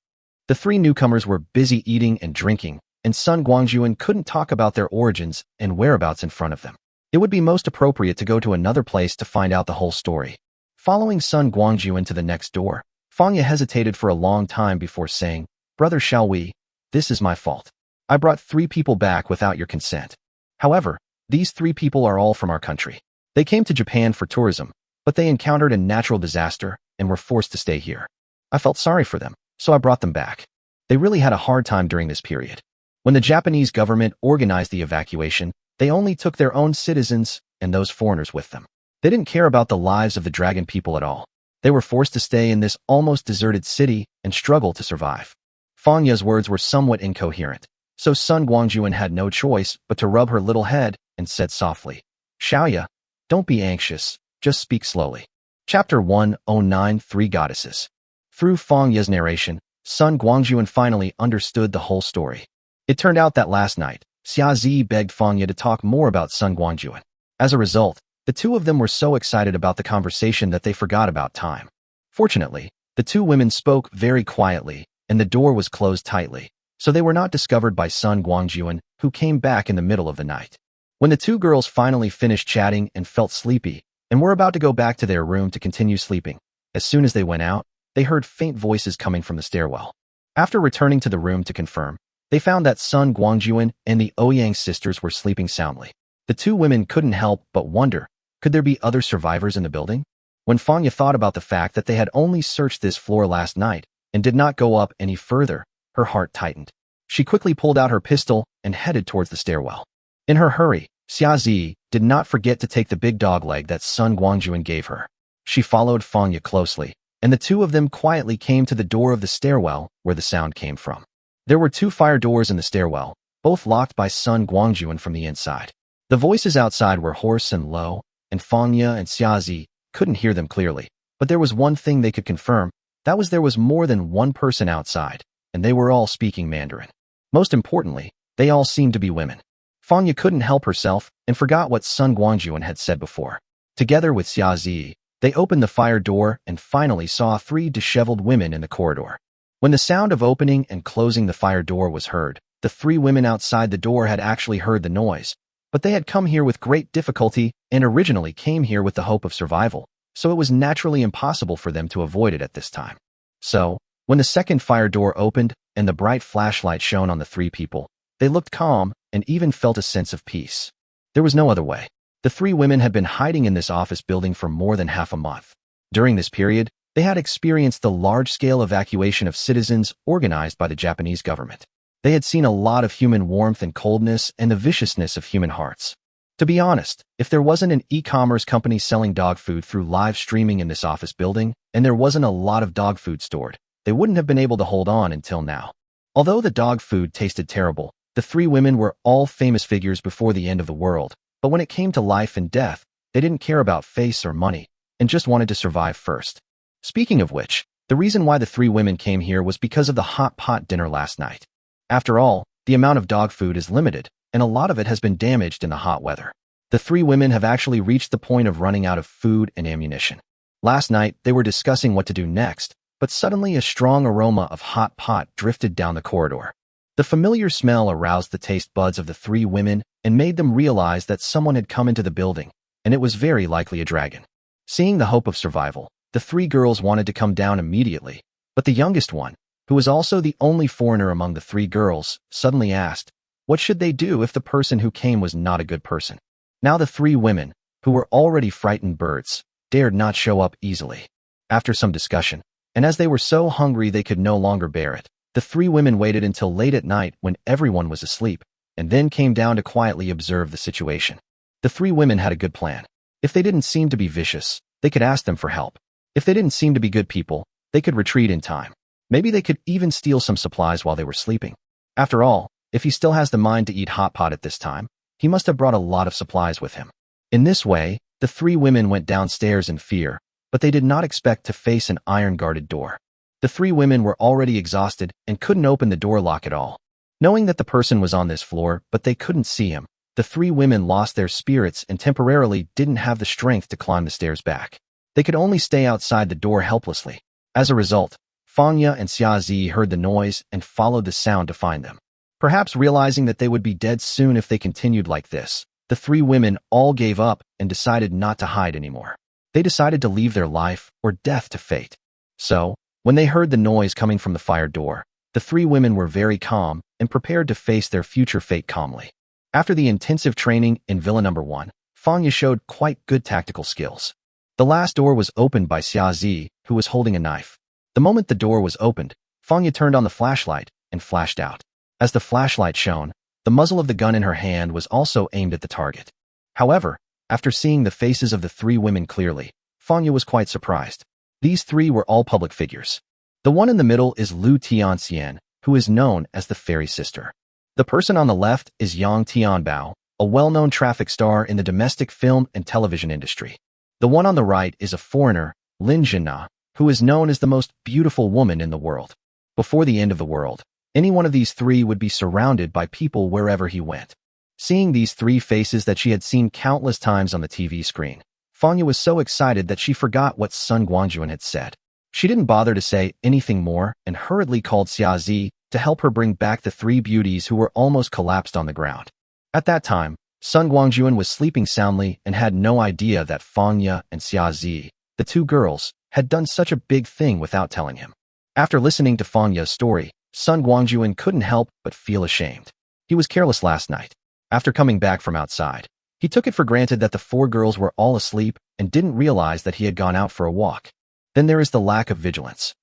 The 3 newcomers were busy eating and drinking, and Sun Guangjun couldn't talk about their origins and whereabouts in front of them. It would be most appropriate to go to another place to find out the whole story. Following Sun Guangjun to the next door, Fangya hesitated for a long time before saying, "Brother, shall we? This is my fault. I brought 3 people back without your consent. However, these 3 people are all from our country. They came to Japan for tourism, but they encountered a natural disaster and were forced to stay here. I felt sorry for them, so I brought them back. They really had a hard time during this period. When the Japanese government organized the evacuation, they only took their own citizens and those foreigners with them. They didn't care about the lives of the dragon people at all. They were forced to stay in this almost deserted city and struggle to survive." Fangya's words were somewhat incoherent, so Sun Guangjun had no choice but to rub her little head and said softly, "Xiaoya, don't be anxious, just speak slowly." Chapter 109 3 Goddesses. Through Fangya's narration, Sun Guangjun finally understood the whole story. It turned out that last night, Xiazi begged Fangya to talk more about Sun Guangjun. As a result, the 2 of them were so excited about the conversation that they forgot about time. Fortunately, the 2 women spoke very quietly, and the door was closed tightly, so they were not discovered by Sun Guangjun, who came back in the middle of the night. When the two girls finally finished chatting and felt sleepy, and were about to go back to their room to continue sleeping, as soon as they went out, they heard faint voices coming from the stairwell. After returning to the room to confirm, they found that Sun Guangjun and the Ouyang sisters were sleeping soundly. The two women couldn't help but wonder, could there be other survivors in the building? When Fanya thought about the fact that they had only searched this floor last night and did not go up any further, her heart tightened. She quickly pulled out her pistol and headed towards the stairwell. In her hurry, Xiazi did not forget to take the big dog leg that Sun Guangjun gave her. She followed Fanya closely, and the two of them quietly came to the door of the stairwell where the sound came from. There were two fire doors in the stairwell, both locked by Sun Guangjun from the inside. The voices outside were hoarse and low, and Fanya and Xiazi couldn't hear them clearly, but there was one thing they could confirm, that was there was more than one person outside, and they were all speaking Mandarin. Most importantly, they all seemed to be women. Fanya couldn't help herself and forgot what Sun Guangjun had said before. Together with Xiazi, they opened the fire door and finally saw three disheveled women in the corridor. When the sound of opening and closing the fire door was heard, the three women outside the door had actually heard the noise, but they had come here with great difficulty and originally came here with the hope of survival, so it was naturally impossible for them to avoid it at this time. So, when the second fire door opened and the bright flashlight shone on the three people, they looked calm and even felt a sense of peace. There was no other way. The three women had been hiding in this office building for more than half a month. During this period, they had experienced the large-scale evacuation of citizens organized by the Japanese government. They had seen a lot of human warmth and coldness and the viciousness of human hearts. To be honest, if there wasn't an e-commerce company selling dog food through live streaming in this office building, and there wasn't a lot of dog food stored, they wouldn't have been able to hold on until now. Although the dog food tasted terrible, the three women were all famous figures before the end of the world, but when it came to life and death, they didn't care about face or money, and just wanted to survive first. Speaking of which, the reason why the three women came here was because of the hot pot dinner last night. After all, the amount of dog food is limited, and a lot of it has been damaged in the hot weather. The three women have actually reached the point of running out of food and ammunition. Last night, they were discussing what to do next, but suddenly a strong aroma of hot pot drifted down the corridor. The familiar smell aroused the taste buds of the three women and made them realize that someone had come into the building, and it was very likely a dragon. Seeing the hope of survival, the three girls wanted to come down immediately, but the youngest one, who was also the only foreigner among the three girls, suddenly asked, what should they do if the person who came was not a good person? Now the three women, who were already frightened birds, dared not show up easily. After some discussion, and as they were so hungry they could no longer bear it, the three women waited until late at night when everyone was asleep, and then came down to quietly observe the situation. The three women had a good plan. If they didn't seem to be vicious, they could ask them for help. If they didn't seem to be good people, they could retreat in time. Maybe they could even steal some supplies while they were sleeping. After all, if he still has the mind to eat hot pot at this time, he must have brought a lot of supplies with him. In this way, the three women went downstairs in fear, but they did not expect to face an iron-guarded door. The three women were already exhausted and couldn't open the door lock at all. Knowing that the person was on this floor, but they couldn't see him, the three women lost their spirits and temporarily didn't have the strength to climb the stairs back. They could only stay outside the door helplessly. As a result, Fanya and Xiazi heard the noise and followed the sound to find them. Perhaps realizing that they would be dead soon if they continued like this, the three women all gave up and decided not to hide anymore. They decided to leave their life or death to fate. So, when they heard the noise coming from the fire door, the three women were very calm and prepared to face their future fate calmly. After the intensive training in Villa No. 1, Fanya showed quite good tactical skills. The last door was opened by Xiazi, who was holding a knife. The moment the door was opened, Fanya turned on the flashlight and flashed out. As the flashlight shone, the muzzle of the gun in her hand was also aimed at the target. However, after seeing the faces of the three women clearly, Fanya was quite surprised. These three were all public figures. The one in the middle is Lu Tianxian, who is known as the Fairy Sister. The person on the left is Yang Tianbao, a well-known traffic star in the domestic film and television industry. The one on the right is a foreigner, Lin Jinna, who is known as the most beautiful woman in the world. Before the end of the world, any one of these three would be surrounded by people wherever he went. Seeing these three faces that she had seen countless times on the TV screen, Fanya was so excited that she forgot what Sun Guangjun had said. She didn't bother to say anything more and hurriedly called Xiazi to help her bring back the three beauties who were almost collapsed on the ground. At that time, Sun Guangjun was sleeping soundly and had no idea that Fangya and Xiazi, the two girls, had done such a big thing without telling him. After listening to Fangya's story, Sun Guangjun couldn't help but feel ashamed. He was careless last night. After coming back from outside, he took it for granted that the four girls were all asleep and didn't realize that he had gone out for a walk. Then there is the lack of vigilance.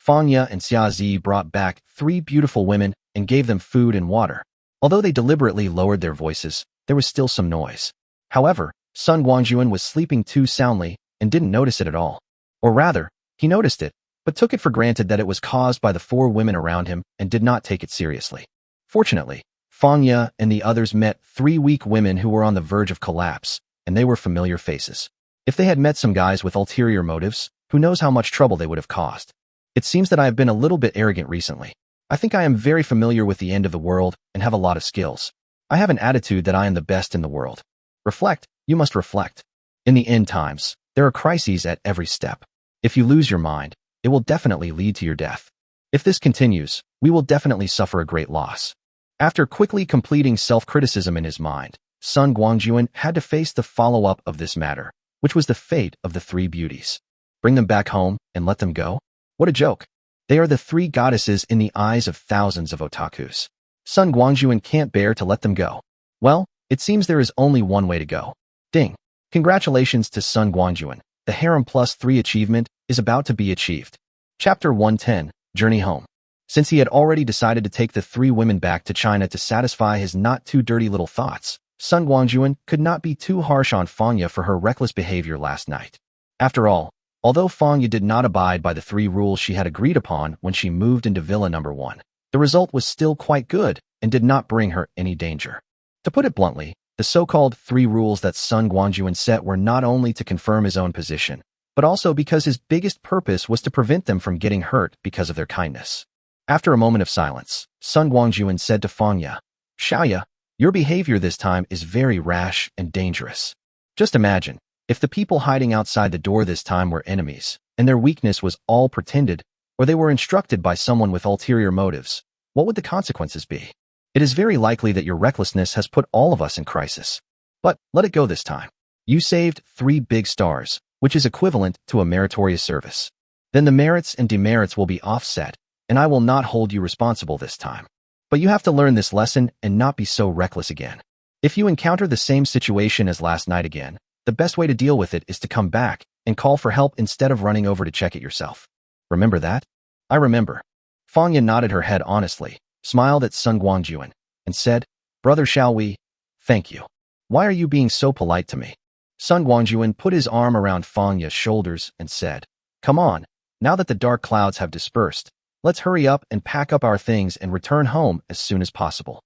Fangya and Xiazi brought back three beautiful women and gave them food and water. Although they deliberately lowered their voices, there was still some noise. However, Sun Guangjun was sleeping too soundly and didn't notice it at all. Or rather, he noticed it, but took it for granted that it was caused by the four women around him and did not take it seriously. Fortunately, Fangya and the others met three weak women who were on the verge of collapse, and they were familiar faces. If they had met some guys with ulterior motives, who knows how much trouble they would have caused. It seems that I have been a little bit arrogant recently. I think I am very familiar with the end of the world and have a lot of skills. I have an attitude that I am the best in the world. Reflect, you must reflect. In the end times, there are crises at every step. If you lose your mind, it will definitely lead to your death. If this continues, we will definitely suffer a great loss. After quickly completing self-criticism in his mind, Sun Guangjun had to face the follow-up of this matter, which was the fate of the three beauties. Bring them back home and let them go? What a joke. They are the three goddesses in the eyes of thousands of otakus. Sun Guangjun can't bear to let them go. Well, it seems there is only one way to go. Ding. Congratulations to Sun Guangjun. The Harem Plus 3 achievement is about to be achieved. Chapter 110, Journey Home. Since he had already decided to take the three women back to China to satisfy his not-too-dirty little thoughts, Sun Guangjun could not be too harsh on Fangya for her reckless behavior last night. After all, although Fangya did not abide by the three rules she had agreed upon when she moved into Villa Number 1, the result was still quite good and did not bring her any danger. To put it bluntly, the so-called three rules that Sun Guangjun set were not only to confirm his own position, but also because his biggest purpose was to prevent them from getting hurt because of their kindness. After a moment of silence, Sun Guangjun said to Fangya, "Xiaoya, your behavior this time is very rash and dangerous. Just imagine, if the people hiding outside the door this time were enemies, and their weakness was all pretended, or they were instructed by someone with ulterior motives, what would the consequences be? It is very likely that your recklessness has put all of us in crisis. But let it go this time. You saved 3 big stars, which is equivalent to a meritorious service. Then the merits and demerits will be offset, and I will not hold you responsible this time. But you have to learn this lesson and not be so reckless again. If you encounter the same situation as last night again, the best way to deal with it is to come back and call for help instead of running over to check it yourself. Remember that?" "I remember." Fangya nodded her head honestly, smiled at Sun Guangjun, and said, "Brother, shall we?" "Thank you. Why are you being so polite to me?" Sun Guangjun put his arm around Fangya's shoulders and said, "Come on, now that the dark clouds have dispersed, let's hurry up and pack up our things and return home as soon as possible."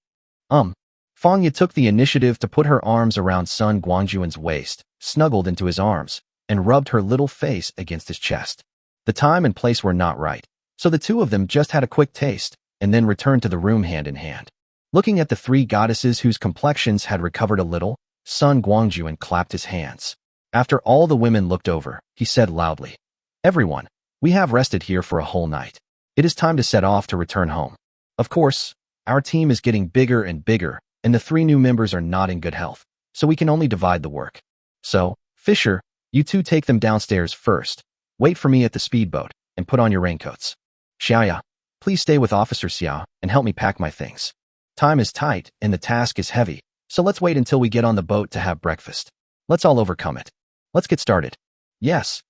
Fangya took the initiative to put her arms around Sun Guangjun's waist, snuggled into his arms, and rubbed her little face against his chest. The time and place were not right, so the two of them just had a quick taste, and then returned to the room hand in hand. Looking at the 3 goddesses whose complexions had recovered a little, Sun Guangjun clapped his hands. After all the women looked over, he said loudly, "Everyone, we have rested here for a whole night. It is time to set off to return home. Of course, our team is getting bigger and bigger, and the 3 new members are not in good health, so we can only divide the work. So, Fisher, you 2 take them downstairs first. Wait for me at the speedboat, and put on your raincoats. Xiaoya, please stay with Officer Xiao and help me pack my things. Time is tight and the task is heavy, so let's wait until we get on the boat to have breakfast. Let's all overcome it. Let's get started." "Yes."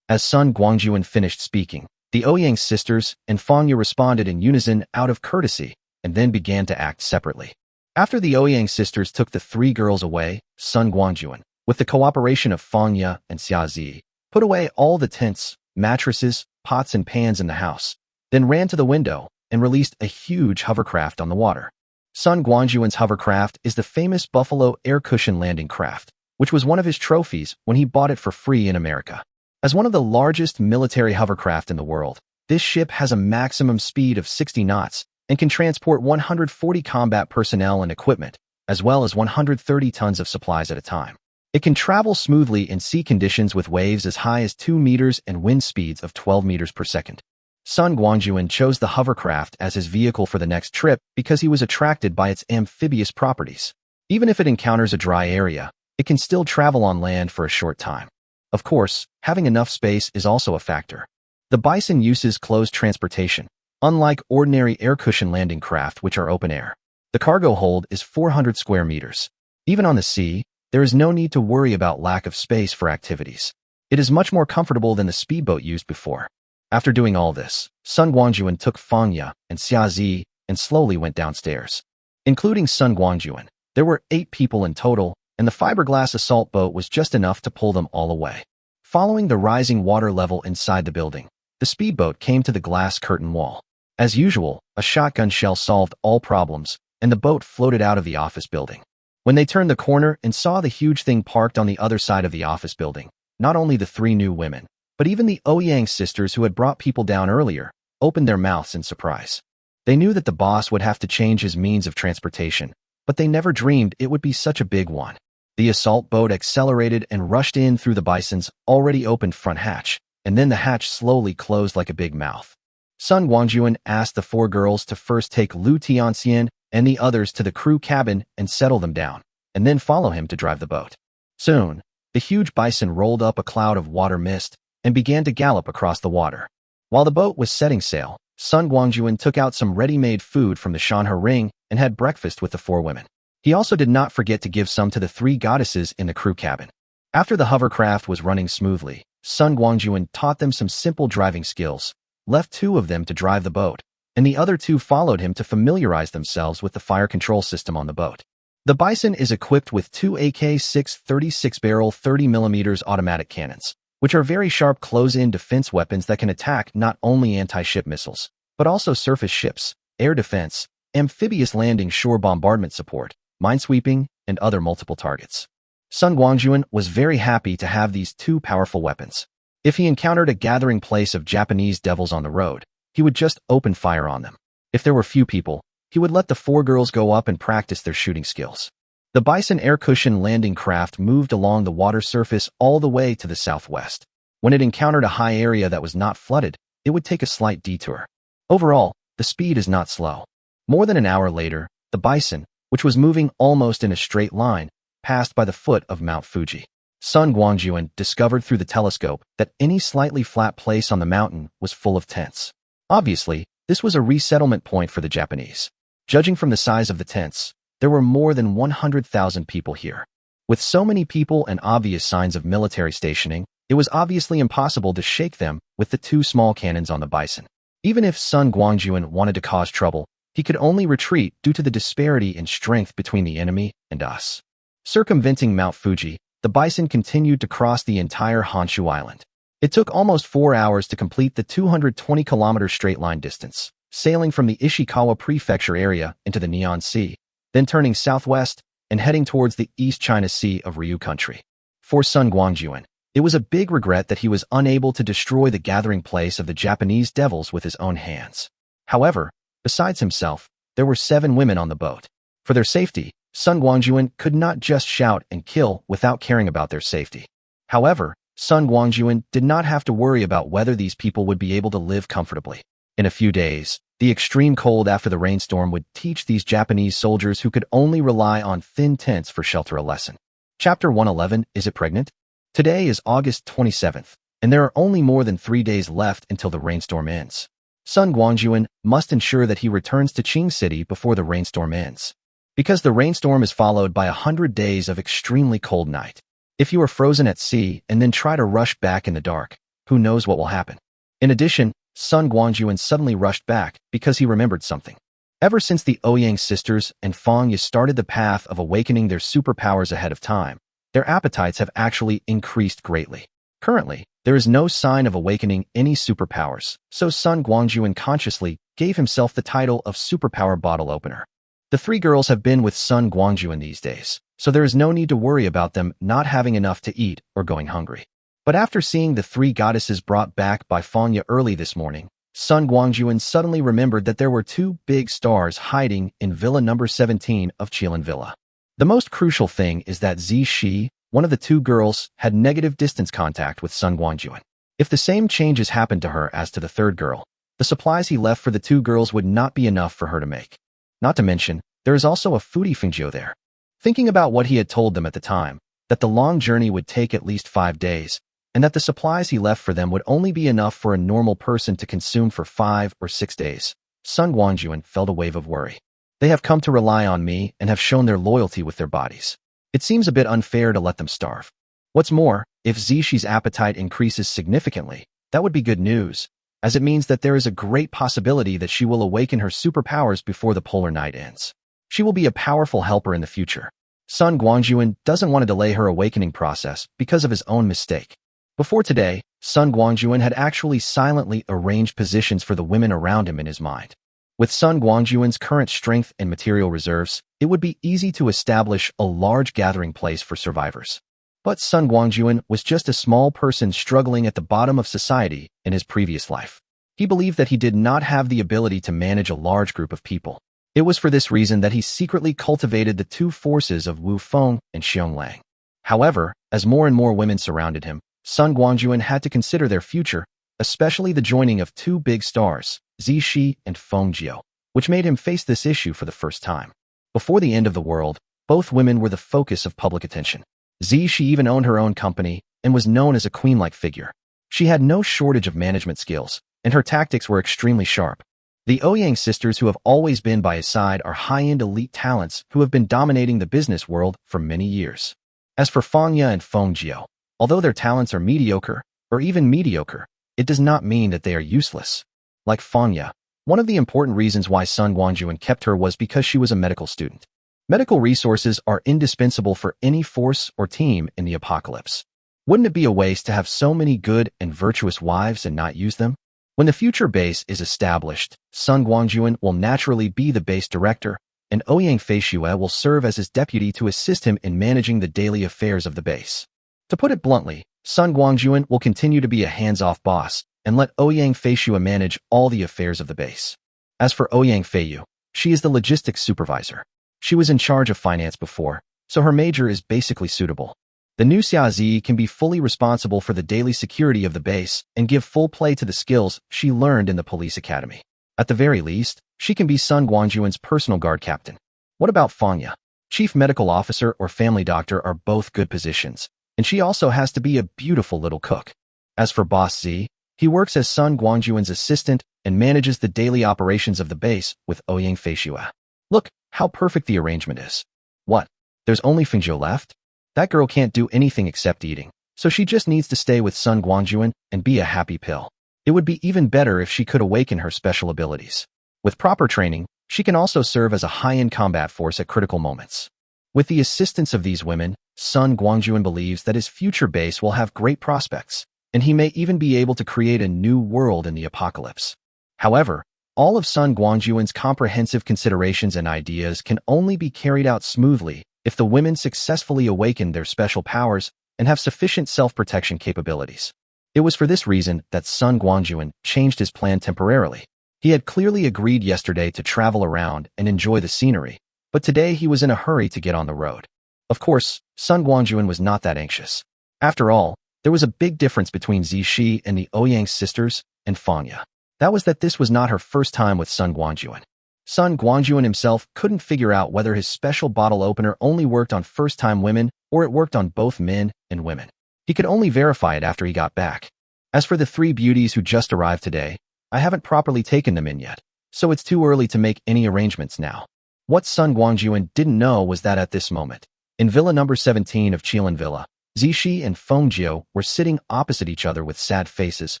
As Sun Guangjun finished speaking, the Ouyang sisters and Fangya responded in unison out of courtesy, and then began to act separately. After the Ouyang sisters took the 3 girls away, Sun Guangjun, with the cooperation of Fangya and Xiazi, put away all the tents, mattresses, pots and pans in the house, then ran to the window and released a huge hovercraft on the water. Sun Guangjun's hovercraft is the famous Buffalo air cushion landing craft, which was one of his trophies when he bought it for free in America. As one of the largest military hovercraft in the world, this ship has a maximum speed of 60 knots and can transport 140 combat personnel and equipment, as well as 130 tons of supplies at a time. It can travel smoothly in sea conditions with waves as high as 2 meters and wind speeds of 12 meters per second. Sun Guangjun chose the hovercraft as his vehicle for the next trip because he was attracted by its amphibious properties. Even if it encounters a dry area, it can still travel on land for a short time. Of course, having enough space is also a factor. The Bison uses closed transportation, unlike ordinary air-cushion landing craft which are open air. The cargo hold is 400 square meters. Even on the sea, there is no need to worry about lack of space for activities. It is much more comfortable than the speedboat used before. After doing all this, Sun Guangjun took Fangya and Xiazi and slowly went downstairs. Including Sun Guangjun, there were 8 people in total, and the fiberglass assault boat was just enough to pull them all away. Following the rising water level inside the building, the speedboat came to the glass curtain wall. As usual, a shotgun shell solved all problems, and the boat floated out of the office building. When they turned the corner and saw the huge thing parked on the other side of the office building, not only the 3 new women, but even the Ouyang sisters who had brought people down earlier, opened their mouths in surprise. They knew that the boss would have to change his means of transportation, but they never dreamed it would be such a big one. The assault boat accelerated and rushed in through the Bison's already opened front hatch, and then the hatch slowly closed like a big mouth. Sun Guangjun asked the 4 girls to first take Lu Tianxian and the others to the crew cabin and settle them down, and then follow him to drive the boat. Soon, the huge Bison rolled up a cloud of water mist and began to gallop across the water. While the boat was setting sail, Sun Guangjun took out some ready-made food from the Shanhe ring and had breakfast with the 4 women. He also did not forget to give some to the 3 goddesses in the crew cabin. After the hovercraft was running smoothly, Sun Guangjun taught them some simple driving skills, left 2 of them to drive the boat, and the other 2 followed him to familiarize themselves with the fire control system on the boat. The Bison is equipped with 2 AK-6 36-barrel 30mm automatic cannons, which are very sharp close-in defense weapons that can attack not only anti-ship missiles, but also surface ships, air defense, amphibious landing shore bombardment support, minesweeping, and other multiple targets. Sun Guangjun was very happy to have these 2 powerful weapons. If he encountered a gathering place of Japanese devils on the road, he would just open fire on them. If there were few people, he would let the 4 girls go up and practice their shooting skills. The Bison air-cushion landing craft moved along the water surface all the way to the southwest. When it encountered a high area that was not flooded, it would take a slight detour. Overall, the speed is not slow. More than an hour later, the Bison, which was moving almost in a straight line, passed by the foot of Mount Fuji. Sun Guangjun discovered through the telescope that any slightly flat place on the mountain was full of tents. Obviously, this was a resettlement point for the Japanese. Judging from the size of the tents, there were more than 100,000 people here. With so many people and obvious signs of military stationing, it was obviously impossible to shake them with the 2 small cannons on the Bison. Even if Sun Guangjun wanted to cause trouble, he could only retreat due to the disparity in strength between the enemy and us. Circumventing Mount Fuji, the Bison continued to cross the entire Honshu Island. It took almost 4 hours to complete the 220-kilometer straight-line distance, sailing from the Ishikawa Prefecture area into the Neon Sea, then turning southwest and heading towards the East China Sea of Ryu country. For Sun Guangjun, it was a big regret that he was unable to destroy the gathering place of the Japanese devils with his own hands. However, besides himself, there were 7 women on the boat. For their safety, Sun Guangjun could not just shout and kill without caring about their safety. However, Sun Guangjun did not have to worry about whether these people would be able to live comfortably. In a few days, the extreme cold after the rainstorm would teach these Japanese soldiers who could only rely on thin tents for shelter a lesson. Chapter 111, Is It Pregnant? Today is August 27th, and there are only more than 3 days left until the rainstorm ends. Sun Guangjun must ensure that he returns to Qing City before the rainstorm ends. Because the rainstorm is followed by 100 days of extremely cold night. If you are frozen at sea and then try to rush back in the dark, who knows what will happen? In addition, Sun Guangjun suddenly rushed back because he remembered something. Ever since the Ouyang sisters and Fangya started the path of awakening their superpowers ahead of time, their appetites have actually increased greatly. Currently, there is no sign of awakening any superpowers, so Sun Guangjun consciously gave himself the title of Superpower Bottle Opener. The 3 girls have been with Sun Guangjun these days, so there is no need to worry about them not having enough to eat or going hungry. But after seeing the 3 goddesses brought back by Fangya early this morning, Sun Guangjun suddenly remembered that there were 2 big stars hiding in Villa number 17 of Qilin Villa. The most crucial thing is that Zi Shi, one of the 2 girls, had negative distance contact with Sun Guangjun. If the same changes happened to her as to the 3rd girl, The supplies he left for the two girls would not be enough for her to make. Not to mention, there is also a foodie Fengjiu there. Thinking about what he had told them at the time, that the long journey would take at least 5 days, and that the supplies he left for them would only be enough for a normal person to consume for 5 or 6 days, Sun Guangjun felt a wave of worry. They have come to rely on me and have shown their loyalty with their bodies. It seems a bit unfair to let them starve. What's more, if Zishi's appetite increases significantly, that would be good news, as it means that there is a great possibility that she will awaken her superpowers before the polar night ends. She will be a powerful helper in the future. Sun Guangjun doesn't want to delay her awakening process because of his own mistake. Before today, Sun Guangjun had actually silently arranged positions for the women around him in his mind. With Sun Guangjun's current strength and material reserves, it would be easy to establish a large gathering place for survivors. But Sun Guangjun was just a small person struggling at the bottom of society in his previous life. He believed that he did not have the ability to manage a large group of people. It was for this reason that he secretly cultivated the two forces of Wu Feng and Xiong Lang. However, as more and more women surrounded him, Sun Guangjun had to consider their future, especially the joining of two big stars, Zishi and Feng Jiu, which made him face this issue for the first time. Before the end of the world, both women were the focus of public attention. Zishi even owned her own company and was known as a queen-like figure. She had no shortage of management skills, and her tactics were extremely sharp. The Ouyang sisters who have always been by his side are high-end elite talents who have been dominating the business world for many years. As for Fangya and Feng Jiu, although their talents are mediocre, or even mediocre, it does not mean that they are useless. Like Fangya, one of the important reasons why Sun Guangjun kept her was because she was a medical student. Medical resources are indispensable for any force or team in the apocalypse. Wouldn't it be a waste to have so many good and virtuous wives and not use them? When the future base is established, Sun Guangjun will naturally be the base director, and Ouyang Feishue will serve as his deputy to assist him in managing the daily affairs of the base. To put it bluntly, Sun Guangjun will continue to be a hands-off boss and let Ouyang Feishue manage all the affairs of the base. As for Ouyang Feiyu, she is the logistics supervisor. She was in charge of finance before, so her major is basically suitable. The new Xiaozi can be fully responsible for the daily security of the base and give full play to the skills she learned in the police academy. At the very least, she can be Sun Guangjun's personal guard captain. What about Fangya? Chief medical officer or family doctor are both good positions, and she also has to be a beautiful little cook. As for Boss Z, he works as Sun Guangjun's assistant and manages the daily operations of the base with Ouyang Feishue. Look how perfect the arrangement is. What? There's only Fengjiu left? That girl can't do anything except eating, so she just needs to stay with Sun Guangjun and be a happy pill. It would be even better if she could awaken her special abilities. With proper training, she can also serve as a high-end combat force at critical moments. With the assistance of these women, Sun Guangjun believes that his future base will have great prospects, and he may even be able to create a new world in the apocalypse. However, all of Sun Guangjun's comprehensive considerations and ideas can only be carried out smoothly if the women successfully awaken their special powers and have sufficient self-protection capabilities. It was for this reason that Sun Guangjun changed his plan temporarily. He had clearly agreed yesterday to travel around and enjoy the scenery, but today he was in a hurry to get on the road. Of course, Sun Guangjun was not that anxious. After all, there was a big difference between Zishi and the Ouyang sisters and Fangya. That was that this was not her first time with Sun Guangjun. Sun Guangjun himself couldn't figure out whether his special bottle opener only worked on first-time women or it worked on both men and women. He could only verify it after he got back. As for the 3 beauties who just arrived today, I haven't properly taken them in yet, so it's too early to make any arrangements now. What Sun Guangjun didn't know was that at this moment, in Villa number 17 of Qilin Villa, Zishi and Feng Jiu were sitting opposite each other with sad faces,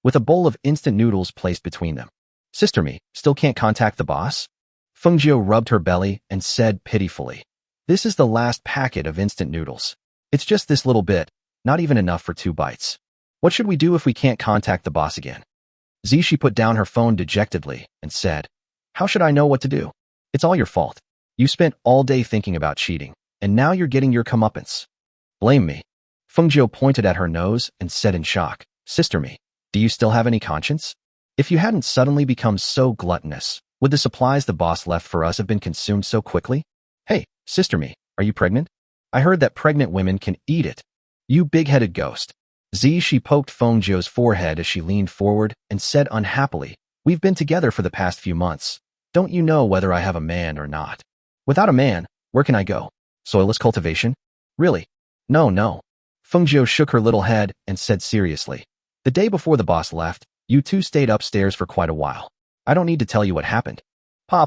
with a bowl of instant noodles placed between them. Sister me, still can't contact the boss? Feng Jiu rubbed her belly and said pitifully, "This is the last packet of instant noodles. It's just this little bit, not even enough for 2 bites. What should we do if we can't contact the boss again?" Zishi put down her phone dejectedly and said, "How should I know what to do? It's all your fault. You spent all day thinking about cheating, and now you're getting your comeuppance. Blame me." Feng Jiu pointed at her nose and said in shock, "Sister me, do you still have any conscience? If you hadn't suddenly become so gluttonous, would the supplies the boss left for us have been consumed so quickly? Hey, sister me, are you pregnant? I heard that pregnant women can eat it. You big-headed ghost." She poked Feng Jiu's forehead as she leaned forward and said unhappily, We've been together for the past few months. Don't you know whether I have a man or not? Without a man, where can I go? Soilless cultivation? Really? No. Feng Jiu shook her little head and said seriously. The day before the boss left, you two stayed upstairs for quite a while. I don't need to tell you what happened. Pa.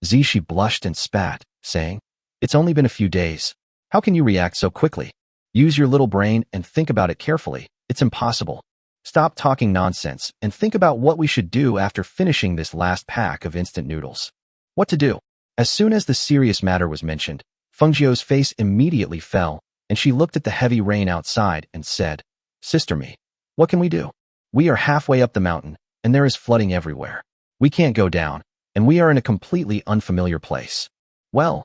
Zishi blushed and spat, saying, It's only been a few days. How can you react so quickly? Use your little brain and think about it carefully. It's impossible. Stop talking nonsense and think about what we should do after finishing this last pack of instant noodles. What to do? As soon as the serious matter was mentioned, Feng Jiu's face immediately fell, and she looked at the heavy rain outside and said, Sister Me, what can we do? We are halfway up the mountain, and there is flooding everywhere. We can't go down, and we are in a completely unfamiliar place. Well,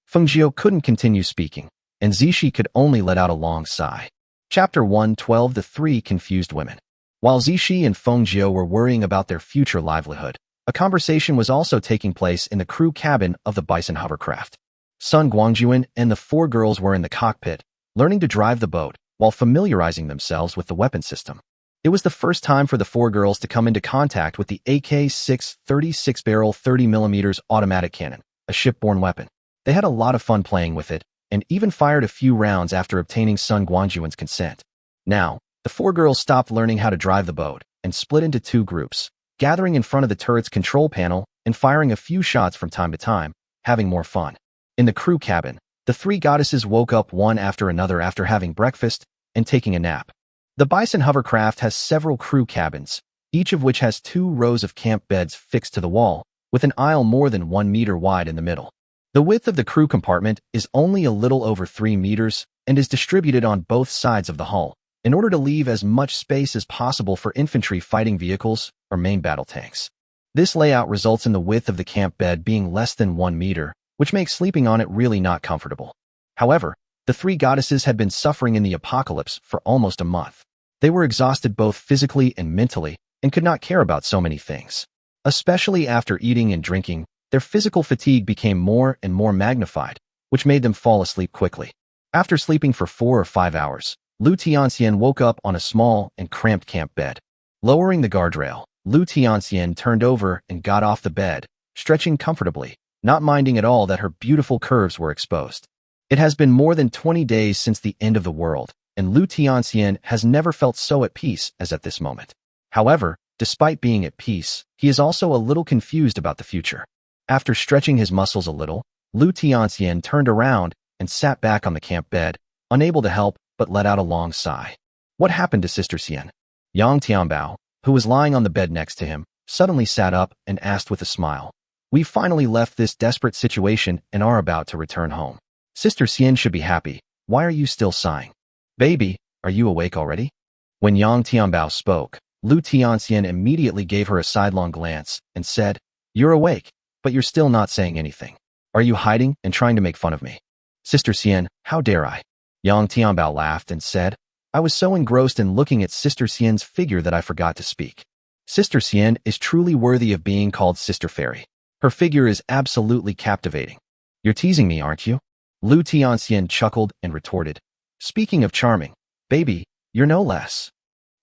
Feng Jiu couldn't continue speaking, and Zishi could only let out a long sigh. Chapter 112 The Three Confused Women. While Zishi and Feng Jiu were worrying about their future livelihood, a conversation was also taking place in the crew cabin of the Bison hovercraft. Sun Guangjun and the four girls were in the cockpit, learning to drive the boat while familiarizing themselves with the weapon system. It was the first time for the four girls to come into contact with the AK-6 36-barrel 30mm automatic cannon, a shipborne weapon. They had a lot of fun playing with it, and even fired a few rounds after obtaining Sun Guangjun's consent. Now, the four girls stopped learning how to drive the boat and split into two groups, gathering in front of the turret's control panel and firing a few shots from time to time, having more fun. In the crew cabin, the three goddesses woke up one after another after having breakfast and taking a nap. The Bison hovercraft has several crew cabins, each of which has 2 rows of camp beds fixed to the wall, with an aisle more than 1 meter wide in the middle. The width of the crew compartment is only a little over 3 meters and is distributed on both sides of the hull, in order to leave as much space as possible for infantry fighting vehicles or main battle tanks. This layout results in the width of the camp bed being less than 1 meter, which makes sleeping on it really not comfortable. However, the three goddesses had been suffering in the apocalypse for almost a month. They were exhausted both physically and mentally and could not care about so many things. Especially after eating and drinking, their physical fatigue became more and more magnified, which made them fall asleep quickly. After sleeping for 4 or 5 hours, Lu Tianxian woke up on a small and cramped camp bed. Lowering the guardrail, Lu Tianxian turned over and got off the bed, stretching comfortably, not minding at all that her beautiful curves were exposed. It has been more than 20 days since the end of the world, and Lu Tianxian has never felt so at peace as at this moment. However, despite being at peace, he is also a little confused about the future. After stretching his muscles a little, Lu Tianxian turned around and sat back on the camp bed, unable to help but let out a long sigh. What happened to Sister Xian? Yang Tianbao, who was lying on the bed next to him, suddenly sat up and asked with a smile. We finally left this desperate situation and are about to return home. Sister Xian should be happy. Why are you still sighing? Baby, are you awake already? When Yang Tianbao spoke, Lu Tianxian immediately gave her a sidelong glance and said, You're awake, but you're still not saying anything. Are you hiding and trying to make fun of me? Sister Xian, how dare I? Yang Tianbao laughed and said, I was so engrossed in looking at Sister Xian's figure that I forgot to speak. Sister Xian is truly worthy of being called Sister Fairy. Her figure is absolutely captivating. You're teasing me, aren't you? Lu Tianxian chuckled and retorted, Speaking of charming, baby, you're no less.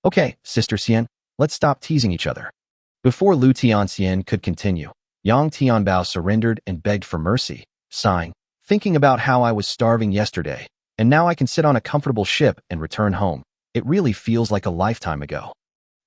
Okay, Sister Xian, let's stop teasing each other. Before Lu Tianxian could continue, Yang Tianbao surrendered and begged for mercy, sighing, Thinking about how I was starving yesterday, and now I can sit on a comfortable ship and return home. It really feels like a lifetime ago.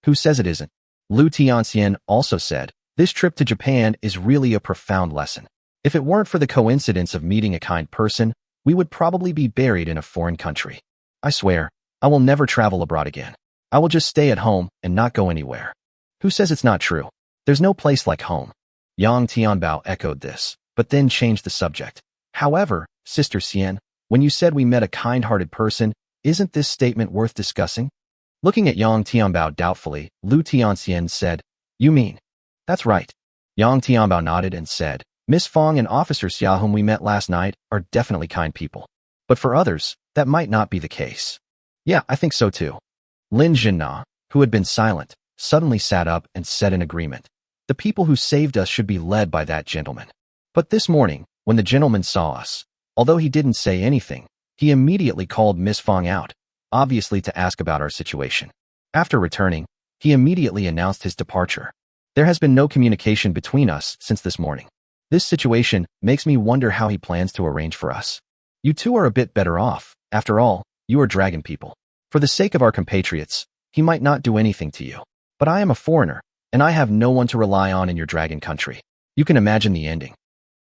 Who says it isn't? Lu Tianxian also said, This trip to Japan is really a profound lesson. If it weren't for the coincidence of meeting a kind person, we would probably be buried in a foreign country. I swear, I will never travel abroad again. I will just stay at home and not go anywhere. Who says it's not true? There's no place like home. Yang Tianbao echoed this, but then changed the subject. However, Sister Xian, when you said we met a kind-hearted person, isn't this statement worth discussing? Looking at Yang Tianbao doubtfully, Lu Tianxian said, You mean? That's right. Yang Tianbao nodded and said, Miss Fong and Officer Xia whom we met last night are definitely kind people. But for others, that might not be the case. Yeah, I think so too. Lin Jinna, who had been silent, suddenly sat up and said in agreement. The people who saved us should be led by that gentleman. But this morning, when the gentleman saw us, although he didn't say anything, he immediately called Miss Fong out, obviously to ask about our situation. After returning, he immediately announced his departure. There has been no communication between us since this morning. This situation makes me wonder how he plans to arrange for us. You two are a bit better off. After all, you are dragon people. For the sake of our compatriots, he might not do anything to you. But I am a foreigner, and I have no one to rely on in your dragon country. You can imagine the ending.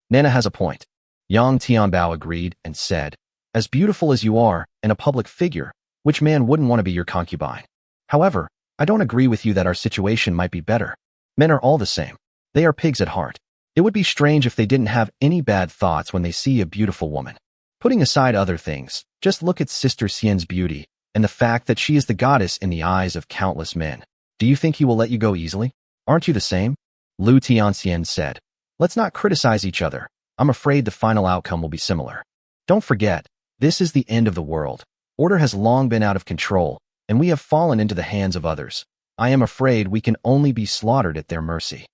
Nana has a point. Yang Tianbao agreed and said, as beautiful as you are and a public figure, which man wouldn't want to be your concubine? However, I don't agree with you that our situation might be better. Men are all the same. They are pigs at heart. It would be strange if they didn't have any bad thoughts when they see a beautiful woman. Putting aside other things, just look at Sister Xian's beauty and the fact that she is the goddess in the eyes of countless men. Do you think he will let you go easily? Aren't you the same? Lu Tianxian said. Let's not criticize each other. I'm afraid the final outcome will be similar. Don't forget, this is the end of the world. Order has long been out of control, and we have fallen into the hands of others. I am afraid we can only be slaughtered at their mercy.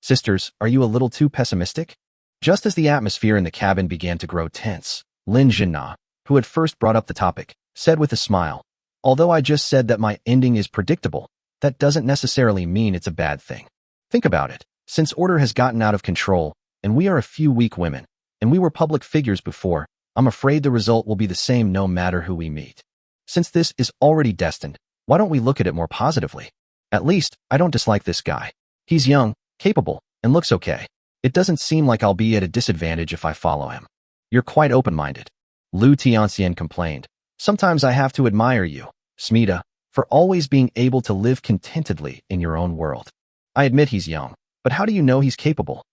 Sisters, are you a little too pessimistic? Just as the atmosphere in the cabin began to grow tense, Lin Jinna, who had first brought up the topic, said with a smile, although I just said that my ending is predictable, that doesn't necessarily mean it's a bad thing. Think about it. Since order has gotten out of control, and we are a few weak women, and we were public figures before, I'm afraid the result will be the same no matter who we meet. Since this is already destined, why don't we look at it more positively? At least, I don't dislike this guy. He's young, capable, and looks okay. It doesn't seem like I'll be at a disadvantage if I follow him. You're quite open-minded. Lu Tianxian complained. Sometimes I have to admire you, Smita, for always being able to live contentedly in your own world. I admit he's young, but how do you know he's capable?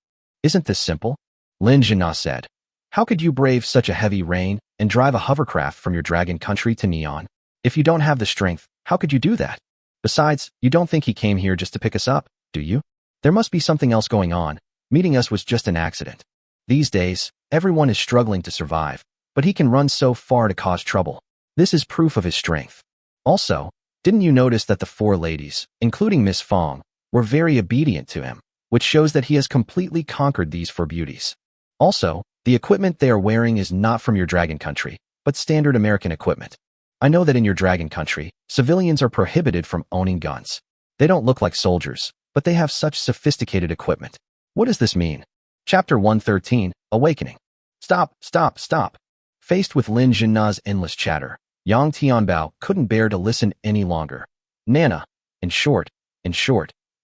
Isn't this simple? Lin Jinna said. How could you brave such a heavy rain and drive a hovercraft from your dragon country to Neon? If you don't have the strength, how could you do that? Besides, you don't think he came here just to pick us up, do you? There must be something else going on. Meeting us was just an accident. These days, everyone is struggling to survive, but he can run so far to cause trouble. This is proof of his strength. Also, didn't you notice that the four ladies, including Miss Fong, were very obedient to him, which shows that he has completely conquered these four beauties. Also, the equipment they are wearing is not from your dragon country, but standard American equipment. I know that in your dragon country, civilians are prohibited from owning guns. They don't look like soldiers, but they have such sophisticated equipment. What does this mean? Chapter 113, Awakening. Stop, stop, stop. Faced with Lin Jinna's endless chatter, Yang Tianbao couldn't bear to listen any longer. Nana, in short,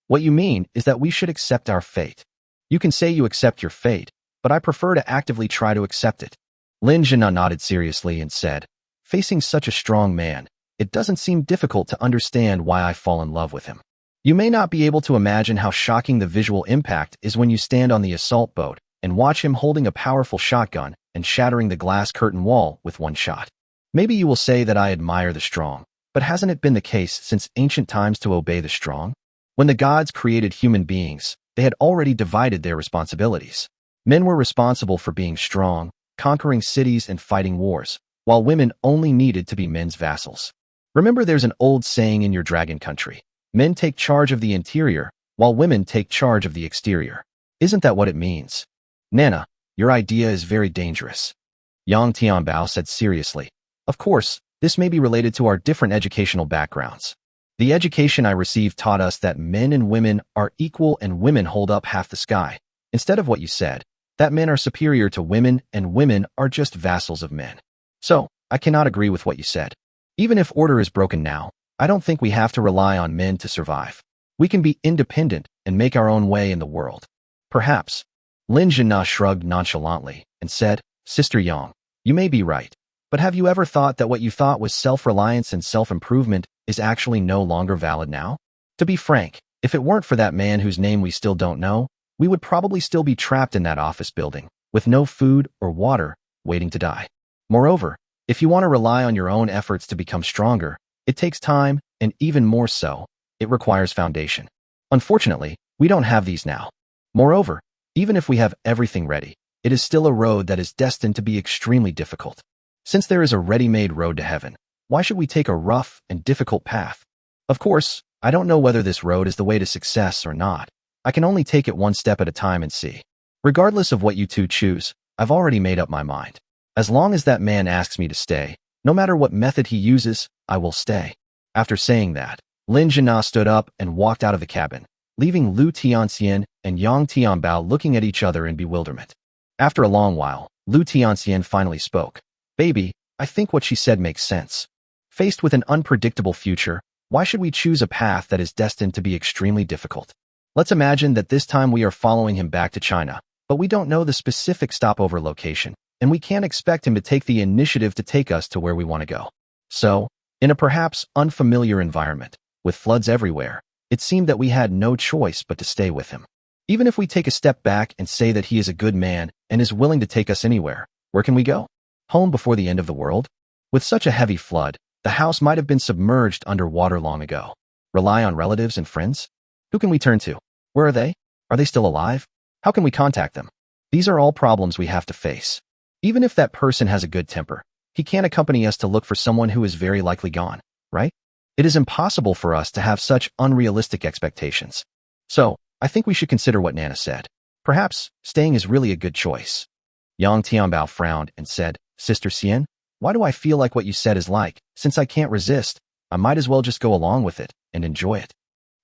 what you mean is that we should accept our fate. You can say you accept your fate, but I prefer to actively try to accept it. Lin Jinna nodded seriously and said, facing such a strong man, it doesn't seem difficult to understand why I fall in love with him. You may not be able to imagine how shocking the visual impact is when you stand on the assault boat and watch him holding a powerful shotgun and shattering the glass curtain wall with one shot. Maybe you will say that I admire the strong, but hasn't it been the case since ancient times to obey the strong? When the gods created human beings, they had already divided their responsibilities. Men were responsible for being strong, conquering cities and fighting wars, while women only needed to be men's vassals. Remember, there's an old saying in your dragon country, men take charge of the interior, while women take charge of the exterior. Isn't that what it means? Nana, your idea is very dangerous. Yang Tianbao said seriously. Of course, this may be related to our different educational backgrounds. The education I received taught us that men and women are equal and women hold up half the sky, instead of what you said, that men are superior to women and women are just vassals of men. So, I cannot agree with what you said. Even if order is broken now, I don't think we have to rely on men to survive. We can be independent and make our own way in the world. Perhaps. Lin Jinna shrugged nonchalantly and said, Sister Yang, you may be right, but have you ever thought that what you thought was self-reliance and self-improvement is actually no longer valid now? To be frank, if it weren't for that man whose name we still don't know, we would probably still be trapped in that office building, with no food or water, waiting to die. Moreover, if you want to rely on your own efforts to become stronger, it takes time, and even more so, it requires foundation. Unfortunately, we don't have these now. Moreover, even if we have everything ready, it is still a road that is destined to be extremely difficult. Since there is a ready-made road to heaven, why should we take a rough and difficult path? Of course, I don't know whether this road is the way to success or not. I can only take it one step at a time and see. Regardless of what you two choose, I've already made up my mind. As long as that man asks me to stay, no matter what method he uses, I will stay. After saying that, Lin Jinna stood up and walked out of the cabin. leaving Lu Tianxian and Yang Tianbao looking at each other in bewilderment. After a long while, Lu Tianxian finally spoke. Baby, I think what she said makes sense. Faced with an unpredictable future, why should we choose a path that is destined to be extremely difficult? Let's imagine that this time we are following him back to China, but we don't know the specific stopover location, and we can't expect him to take the initiative to take us to where we want to go. So, in a perhaps unfamiliar environment, with floods everywhere, it seemed that we had no choice but to stay with him. Even if we take a step back and say that he is a good man and is willing to take us anywhere, where can we go? Home before the end of the world? With such a heavy flood, the house might have been submerged under water long ago. Rely on relatives and friends? Who can we turn to? Where are they? Are they still alive? How can we contact them? These are all problems we have to face. Even if that person has a good temper, he can't accompany us to look for someone who is very likely gone, right? It is impossible for us to have such unrealistic expectations. So, I think we should consider what Nana said. Perhaps, staying is really a good choice. Yang Tianbao frowned and said, Sister Xian, why do I feel like what you said is like, since I can't resist, I might as well just go along with it and enjoy it.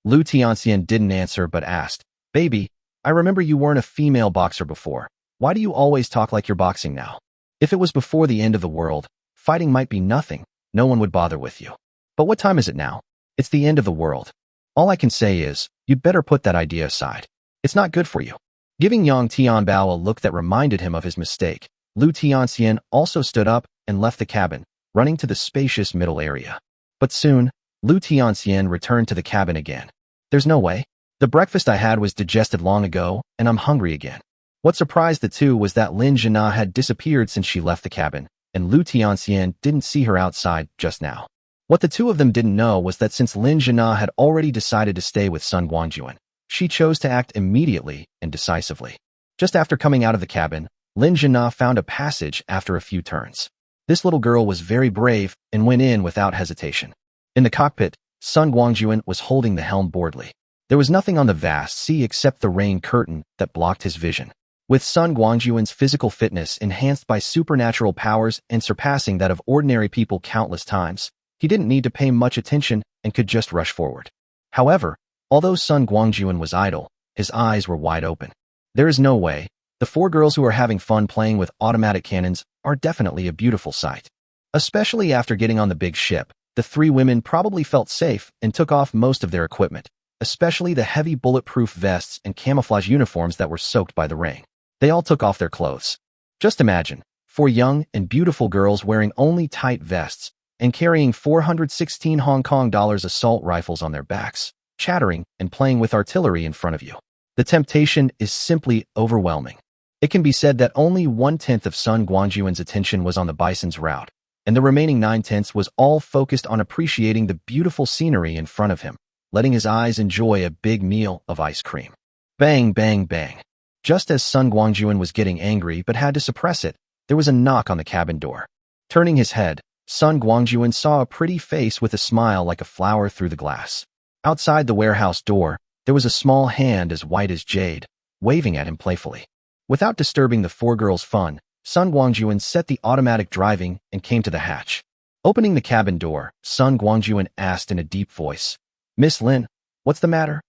Lu Tianxian didn't answer but asked, Baby, I remember you weren't a female boxer before. Why do you always talk like you're boxing now? If it was before the end of the world, fighting might be nothing, no one would bother with you. But what time is it now? It's the end of the world. All I can say is, you'd better put that idea aside. It's not good for you. Giving Yang Tianbao a look that reminded him of his mistake, Lu Tianxian also stood up and left the cabin, running to the spacious middle area. But soon, Lu Tianxian returned to the cabin again. There's no way. The breakfast I had was digested long ago, and I'm hungry again. What surprised the two was that Lin Zhina had disappeared since she left the cabin, and Lu Tianxian didn't see her outside just now. What the two of them didn't know was that since Lin Zhina had already decided to stay with Sun Guangjun, she chose to act immediately and decisively. Just after coming out of the cabin, Lin Zhina found a passage after a few turns. This little girl was very brave and went in without hesitation. In the cockpit, Sun Guangjun was holding the helm boredly. There was nothing on the vast sea except the rain curtain that blocked his vision. With Sun Guangjun's physical fitness enhanced by supernatural powers and surpassing that of ordinary people countless times, he didn't need to pay much attention and could just rush forward. However, although Sun Guangjun was idle, his eyes were wide open. There is no way. The four girls who are having fun playing with automatic cannons are definitely a beautiful sight. Especially after getting on the big ship, the three women probably felt safe and took off most of their equipment, especially the heavy bulletproof vests and camouflage uniforms that were soaked by the rain. They all took off their clothes. Just imagine, four young and beautiful girls wearing only tight vests and carrying 416 Hong Kong dollars assault rifles on their backs, chattering and playing with artillery in front of you. The temptation is simply overwhelming. It can be said that only 1/10 of Sun Guangjun's attention was on the bison's route, and the remaining 9/10 was all focused on appreciating the beautiful scenery in front of him, letting his eyes enjoy a big meal of ice cream. Bang, bang, bang. Just as Sun Guangjun was getting angry but had to suppress it, there was a knock on the cabin door. Turning his head, Sun Guangjun saw a pretty face with a smile like a flower through the glass. Outside the warehouse door, there was a small hand as white as jade, waving at him playfully. Without disturbing the four girls' fun, Sun Guangjun set the automatic driving and came to the hatch. Opening the cabin door, Sun Guangjun asked in a deep voice, Miss Lin, what's the matter?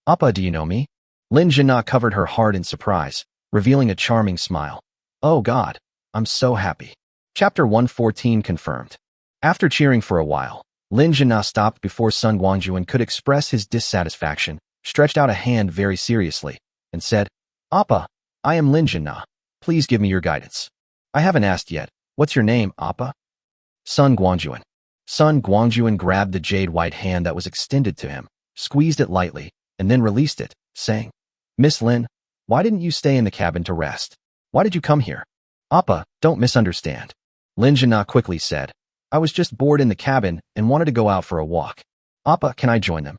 Appa, do you know me? Lin Zhina covered her heart in surprise, revealing a charming smile. Oh God, I'm so happy. Chapter 114 confirmed. After cheering for a while, Lin Zhina stopped before Sun Guangjun could express his dissatisfaction, stretched out a hand very seriously, and said, Appa, I am Lin Zhina. Please give me your guidance. I haven't asked yet. What's your name, Appa? Sun Guangjun. Sun Guangjun grabbed the jade white hand that was extended to him, squeezed it lightly, and then released it, saying, Miss Lin, why didn't you stay in the cabin to rest? Why did you come here? Appa, don't misunderstand. Lin Zhina quickly said, I was just bored in the cabin and wanted to go out for a walk. Appa, can I join them?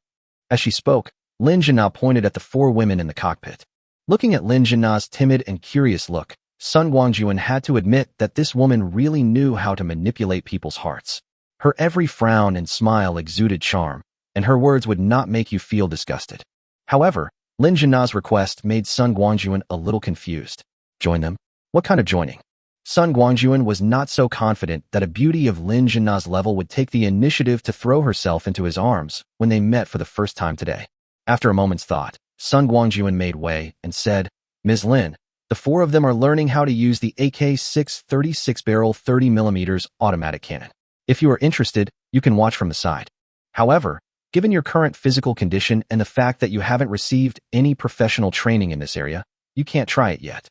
As she spoke, Lin Zhina pointed at the four women in the cockpit. Looking at Lin Zhina's timid and curious look, Sun Guangjun had to admit that this woman really knew how to manipulate people's hearts. Her every frown and smile exuded charm, and her words would not make you feel disgusted. However, Lin Zhina's request made Sun Guangjun a little confused. Join them? What kind of joining? Sun Guangjun was not so confident that a beauty of Lin Zhina's level would take the initiative to throw herself into his arms when they met for the first time today. After a moment's thought, Sun Guangjun made way and said, Ms. Lin, the four of them are learning how to use the AK-6 36-barrel 30mm automatic cannon. If you are interested, you can watch from the side. However, given your current physical condition and the fact that you haven't received any professional training in this area, you can't try it yet.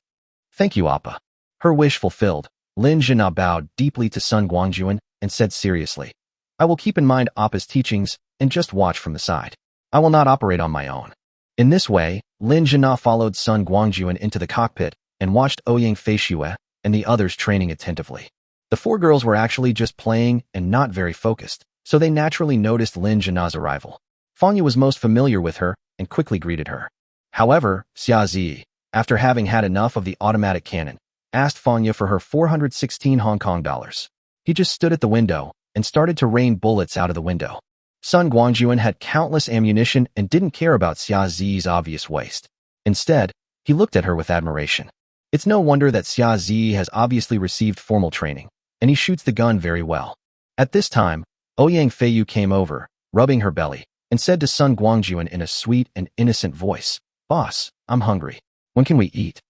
Thank you, Appa. Her wish fulfilled, Lin Zhina bowed deeply to Sun Guangjun and said seriously, I will keep in mind Appa's teachings and just watch from the side. I will not operate on my own. In this way, Lin Zhina followed Sun Guangjun into the cockpit and watched Ouyang Feishue and the others training attentively. The four girls were actually just playing and not very focused, so they naturally noticed Lin Zhina's arrival. Fanya was most familiar with her and quickly greeted her. However, Xia Zi, after having had enough of the automatic cannon, asked Fanya for her 416 Hong Kong dollars. He just stood at the window and started to rain bullets out of the window. Sun Guangjun had countless ammunition and didn't care about Xia Zi's obvious waste. Instead, he looked at her with admiration. It's no wonder that Xia Zi has obviously received formal training, and he shoots the gun very well. At this time, Ouyang Feiyue came over, rubbing her belly, and said to Sun Guangjun in a sweet and innocent voice, Boss, I'm hungry. When can we eat?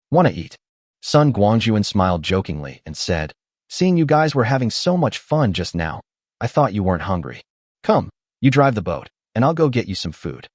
Wanna eat? Sun Guangjun smiled jokingly and said, Seeing you guys were having so much fun just now, I thought you weren't hungry. Come, you drive the boat, and I'll go get you some food.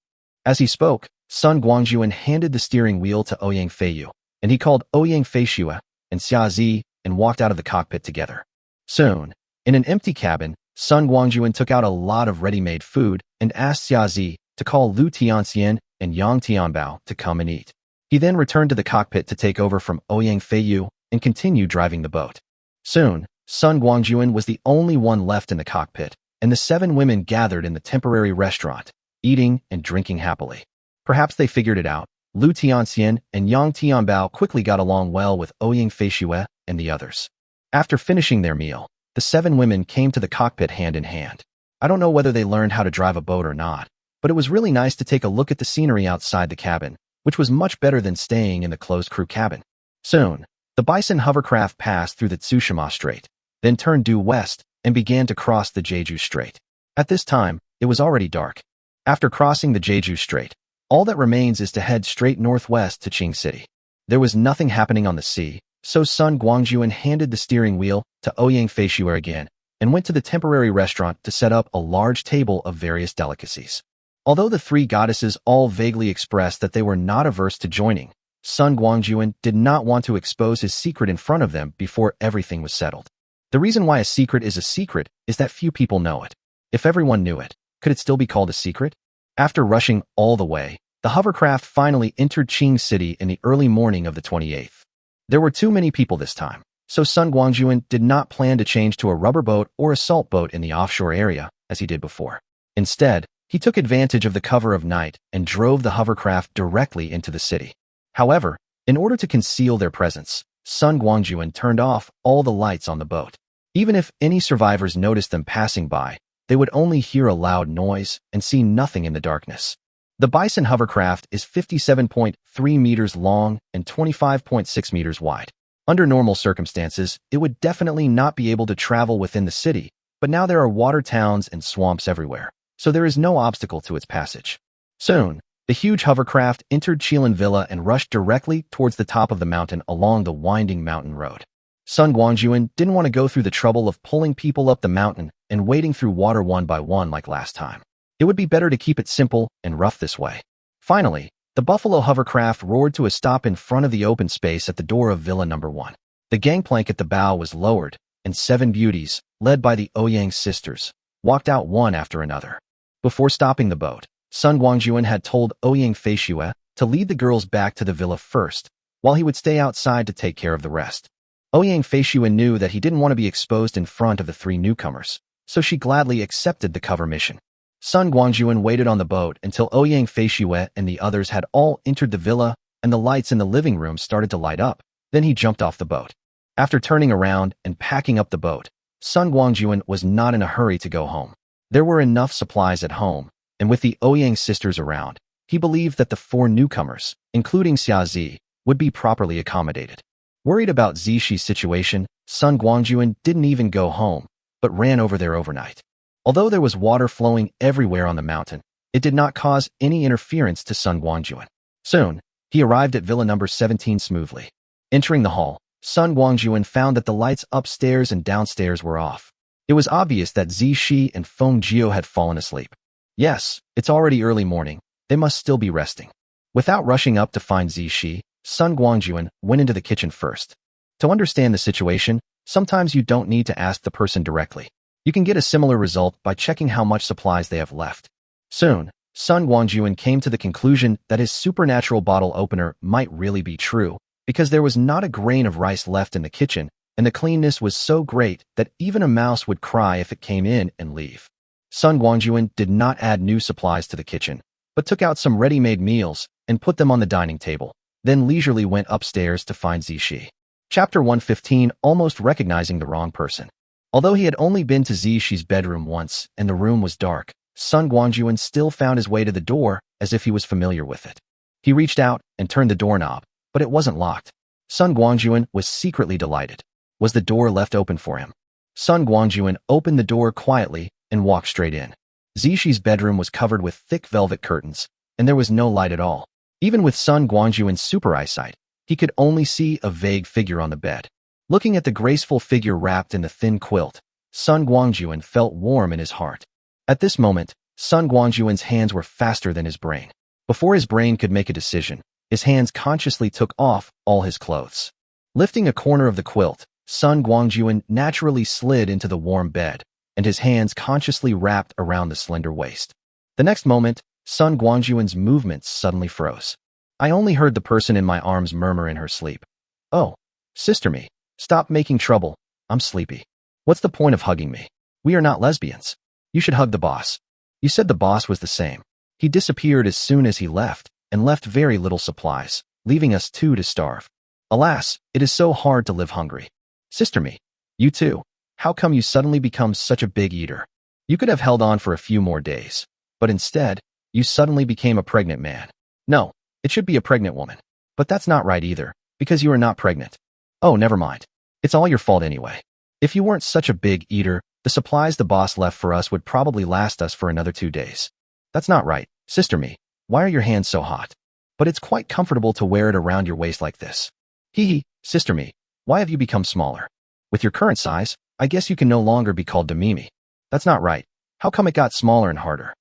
As he spoke, Sun Guangjun handed the steering wheel to Ouyang Feiyue, and he called Ouyang Feishue and Xia Zi and walked out of the cockpit together. Soon, in an empty cabin, Sun Guangjun took out a lot of ready-made food and asked Xia Zi to call Lu Tianxian and Yang Tianbao to come and eat. He then returned to the cockpit to take over from Ouyang Feiyue and continue driving the boat. Soon, Sun Guangjun was the only one left in the cockpit, and the 7 women gathered in the temporary restaurant, eating and drinking happily. Perhaps they figured it out. Lu Tianxian and Yang Tianbao quickly got along well with Ouyang Feishue and the others. After finishing their meal, the 7 women came to the cockpit hand in hand. I don't know whether they learned how to drive a boat or not, but it was really nice to take a look at the scenery outside the cabin, which was much better than staying in the closed crew cabin. Soon, the Bison hovercraft passed through the Tsushima Strait, then turned due west and began to cross the Jeju Strait. At this time, it was already dark. After crossing the Jeju Strait, all that remains is to head straight northwest to Qing City. There was nothing happening on the sea, so Sun Guangjun handed the steering wheel to Ouyang Feishue again and went to the temporary restaurant to set up a large table of various delicacies. Although the 3 goddesses all vaguely expressed that they were not averse to joining, Sun Guangjun did not want to expose his secret in front of them before everything was settled. The reason why a secret is that few people know it. If everyone knew it, could it still be called a secret? After rushing all the way, the hovercraft finally entered Qing City in the early morning of the 28th. There were too many people this time, so Sun Guangjun did not plan to change to a rubber boat or a salt boat in the offshore area, as he did before. Instead, he took advantage of the cover of night and drove the hovercraft directly into the city. However, in order to conceal their presence, Sun Guangjun turned off all the lights on the boat. Even if any survivors noticed them passing by, they would only hear a loud noise and see nothing in the darkness. The Bison hovercraft is 57.3 meters long and 25.6 meters wide. Under normal circumstances, it would definitely not be able to travel within the city, but now there are water towns and swamps everywhere, so there is no obstacle to its passage. Soon, the huge hovercraft entered Qilin Villa and rushed directly towards the top of the mountain along the winding mountain road. Sun Guangjun didn't want to go through the trouble of pulling people up the mountain and wading through water one by one like last time. It would be better to keep it simple and rough this way. Finally, the Buffalo hovercraft roared to a stop in front of the open space at the door of Villa Number 1. The gangplank at the bow was lowered, and 7 beauties, led by the Ouyang sisters, walked out one after another. Before stopping the boat, Sun Guangjun had told Ouyang Feishue to lead the girls back to the villa first, while he would stay outside to take care of the rest. Ouyang Feishue knew that he didn't want to be exposed in front of the 3 newcomers, so she gladly accepted the cover mission. Sun Guangjun waited on the boat until Ouyang Feishue and the others had all entered the villa and the lights in the living room started to light up. Then he jumped off the boat. After turning around and packing up the boat, Sun Guangjun was not in a hurry to go home. There were enough supplies at home, and with the Ouyang sisters around, he believed that the 4 newcomers, including Xia Zi, would be properly accommodated. Worried about Zishi's situation, Sun Guangjun didn't even go home, but ran over there overnight. Although there was water flowing everywhere on the mountain, It did not cause any interference to Sun Guangjun. Soon, he arrived at Villa number 17 smoothly. Entering the hall, Sun Guangjun found that the lights upstairs and downstairs were off. It was obvious that Zishi and Feng Jiu had fallen asleep. Yes, it's already early morning. They must still be resting. Without rushing up to find Zishi, Sun Guangjun went into the kitchen first. To understand the situation, sometimes you don't need to ask the person directly. You can get a similar result by checking how much supplies they have left. Soon, Sun Guangjun came to the conclusion that his supernatural bottle opener might really be true, because there was not a grain of rice left in the kitchen, and the cleanness was so great that even a mouse would cry if it came in and leave. Sun Guangjun did not add new supplies to the kitchen, but took out some ready-made meals and put them on the dining table, then leisurely went upstairs to find Zishi. Chapter 115, almost recognizing the wrong person. Although he had only been to Zishi's bedroom once and the room was dark, Sun Guangjun still found his way to the door as if he was familiar with it. He reached out and turned the doorknob, but it wasn't locked. Sun Guangjun was secretly delighted. Was the door left open for him? Sun Guangjun opened the door quietly and walked straight in. Zishi's bedroom was covered with thick velvet curtains, and there was no light at all. Even with Sun Guangjun's super eyesight, he could only see a vague figure on the bed. Looking at the graceful figure wrapped in the thin quilt, Sun Guangjun felt warm in his heart. At this moment, Sun Guangjun's hands were faster than his brain. Before his brain could make a decision, his hands consciously took off all his clothes. Lifting a corner of the quilt, Sun Guangjun naturally slid into the warm bed, and his hands consciously wrapped around the slender waist. The next moment, Sun Guangjun's movements suddenly froze. I only heard the person in my arms murmur in her sleep. Oh, sister me, stop making trouble, I'm sleepy. What's the point of hugging me? We are not lesbians. You should hug the boss. You said the boss was the same. He disappeared as soon as he left, and left very little supplies, leaving us two to starve. Alas, it is so hard to live hungry. Sister me, you too. How come you suddenly become such a big eater? You could have held on for a few more days, but instead, you suddenly became a pregnant man. No, it should be a pregnant woman. But that's not right either, because you are not pregnant. Oh, never mind. It's all your fault anyway. If you weren't such a big eater, the supplies the boss left for us would probably last us for another 2 days. That's not right, sister me. Why are your hands so hot? But it's quite comfortable to wear it around your waist like this. Hee hee, sister me. Why have you become smaller? With your current size, I guess you can no longer be called Demimi. That's not right. How come it got smaller and harder?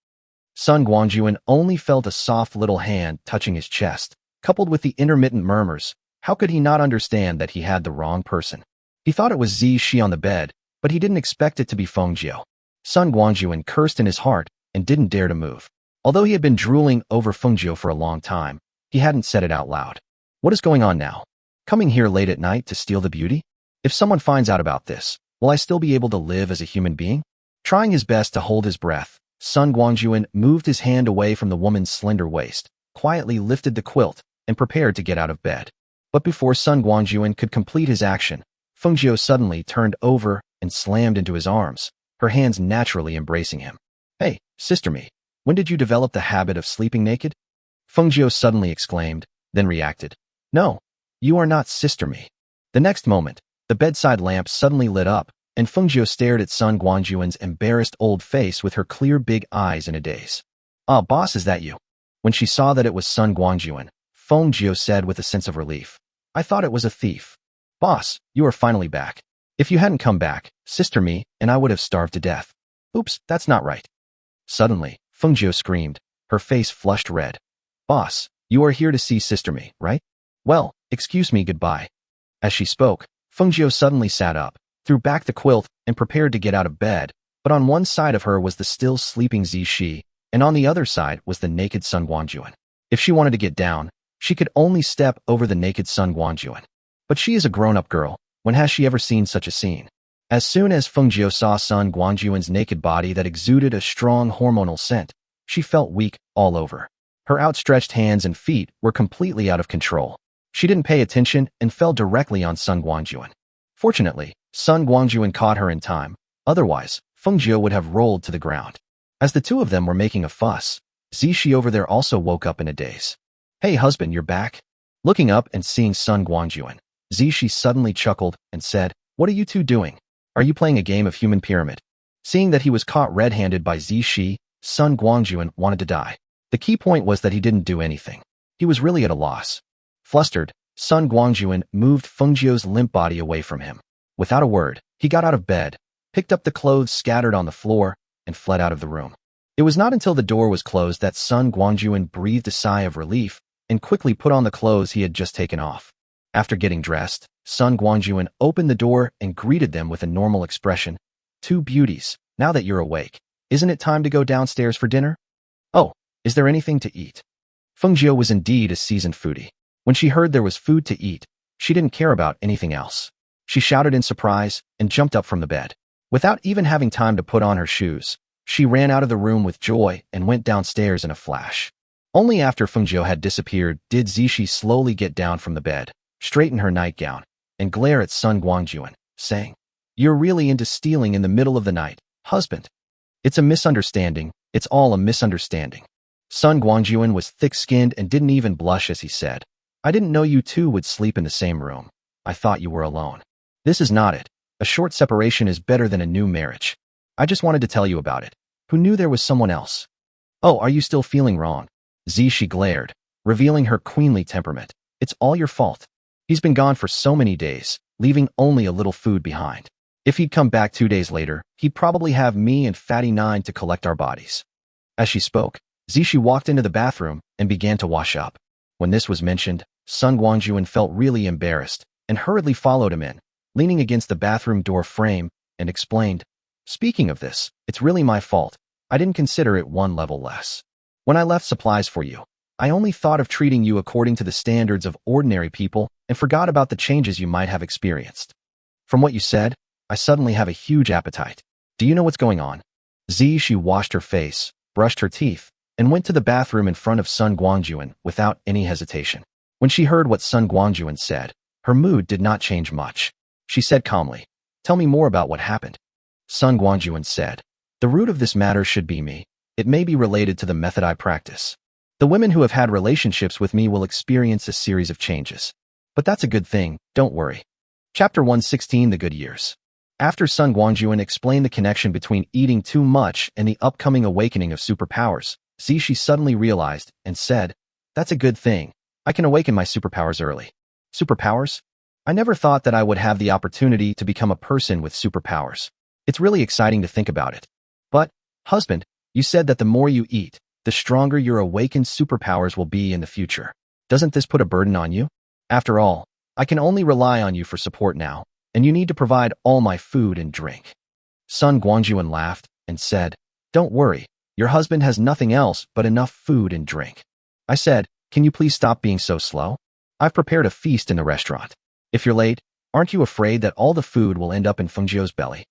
Sun Guangjun only felt a soft little hand touching his chest, coupled with the intermittent murmurs. How could he not understand that he had the wrong person? He thought it was Zishi on the bed, but he didn't expect it to be Feng Jiu. Sun Guangjun cursed in his heart and didn't dare to move. Although he had been drooling over Feng Jiu for a long time, he hadn't said it out loud. What is going on now? Coming here late at night to steal the beauty? If someone finds out about this, will I still be able to live as a human being? Trying his best to hold his breath, Sun Guangjun moved his hand away from the woman's slender waist, quietly lifted the quilt, and prepared to get out of bed. But before Sun Guangjun could complete his action, Feng Jiu suddenly turned over and slammed into his arms, her hands naturally embracing him. Hey, sister me, when did you develop the habit of sleeping naked? Feng Jiu suddenly exclaimed, then reacted. No, you are not sister me. The next moment, the bedside lamp suddenly lit up, and Feng Jiu stared at Sun Guangjun's embarrassed old face with her clear big eyes in a daze. Ah, boss, is that you? When she saw that it was Sun Guangjun, Feng Jiu said with a sense of relief. I thought it was a thief. Boss, you are finally back. If you hadn't come back, sister me, and I would have starved to death. Oops, that's not right. Suddenly, Feng Jiu screamed, her face flushed red. Boss, you are here to see sister me, right? Well, excuse me, goodbye. As she spoke, Feng Jiu suddenly sat up, threw back the quilt, and prepared to get out of bed, but on one side of her was the still sleeping Zishi, and on the other side was the naked Sun Guangjun. If she wanted to get down, she could only step over the naked Sun Guangjun. But she is a grown-up girl. When has she ever seen such a scene? As soon as Feng Jiu saw Sun Guangjun's naked body that exuded a strong hormonal scent, she felt weak all over. Her outstretched hands and feet were completely out of control. She didn't pay attention and fell directly on Sun Guangjun. Fortunately, Sun Guangjun caught her in time. Otherwise, Feng Jiu would have rolled to the ground. As the two of them were making a fuss, Zishi over there also woke up in a daze. Hey husband, you're back? Looking up and seeing Sun Guangjun, Zishi suddenly chuckled and said, What are you two doing? Are you playing a game of human pyramid? Seeing that he was caught red-handed by Zishi, Sun Guangjun wanted to die. The key point was that he didn't do anything. He was really at a loss. Flustered, Sun Guangjun moved Fengjiu's limp body away from him. Without a word, he got out of bed, picked up the clothes scattered on the floor, and fled out of the room. It was not until the door was closed that Sun Guangjun breathed a sigh of relief and quickly put on the clothes he had just taken off. After getting dressed, Sun Guangjun opened the door and greeted them with a normal expression. "Two beauties, now that you're awake, isn't it time to go downstairs for dinner? Oh, is there anything to eat?" Fengjiu was indeed a seasoned foodie. When she heard there was food to eat, she didn't care about anything else. She shouted in surprise and jumped up from the bed. Without even having time to put on her shoes, she ran out of the room with joy and went downstairs in a flash. Only after Fengjiu had disappeared did Zishi slowly get down from the bed, straighten her nightgown, and glare at Sun Guangjun, saying, "You're really into stealing in the middle of the night, husband." "It's a misunderstanding. It's all a misunderstanding." Sun Guangjun was thick-skinned and didn't even blush as he said, "I didn't know you two would sleep in the same room. I thought you were alone. This is not it. A short separation is better than a new marriage. I just wanted to tell you about it. Who knew there was someone else?" "Oh, are you still feeling wrong?" Zishi glared, revealing her queenly temperament. "It's all your fault. He's been gone for so many days, leaving only a little food behind. If he'd come back 2 days later, he'd probably have me and Fatty Nine to collect our bodies." As she spoke, Zishi walked into the bathroom and began to wash up. When this was mentioned, Sun Guangjun felt really embarrassed and hurriedly followed him in, leaning against the bathroom door frame, and explained, "Speaking of this, it's really my fault. I didn't consider it one level less. When I left supplies for you, I only thought of treating you according to the standards of ordinary people and forgot about the changes you might have experienced. From what you said, I suddenly have a huge appetite. Do you know what's going on?" She washed her face, brushed her teeth, and went to the bathroom in front of Sun Guangjun without any hesitation. When she heard what Sun Guangjun said, her mood did not change much. She said calmly, "Tell me more about what happened." Sun Guangjun said, "The root of this matter should be me. It may be related to the method I practice. The women who have had relationships with me will experience a series of changes. But that's a good thing, don't worry." Chapter 116, The Good Years. After Sun Guangjun explained the connection between eating too much and the upcoming awakening of superpowers, Zishi suddenly realized and said, "That's a good thing. I can awaken my superpowers early." Superpowers? I never thought that I would have the opportunity to become a person with superpowers. It's really exciting to think about it. But, husband, you said that the more you eat, the stronger your awakened superpowers will be in the future. Doesn't this put a burden on you? After all, I can only rely on you for support now, and you need to provide all my food and drink." Sun Guangjun laughed and said, "Don't worry, your husband has nothing else but enough food and drink." I said, "Can you please stop being so slow? I've prepared a feast in the restaurant. If you're late, aren't you afraid that all the food will end up in Fengjiu's belly?"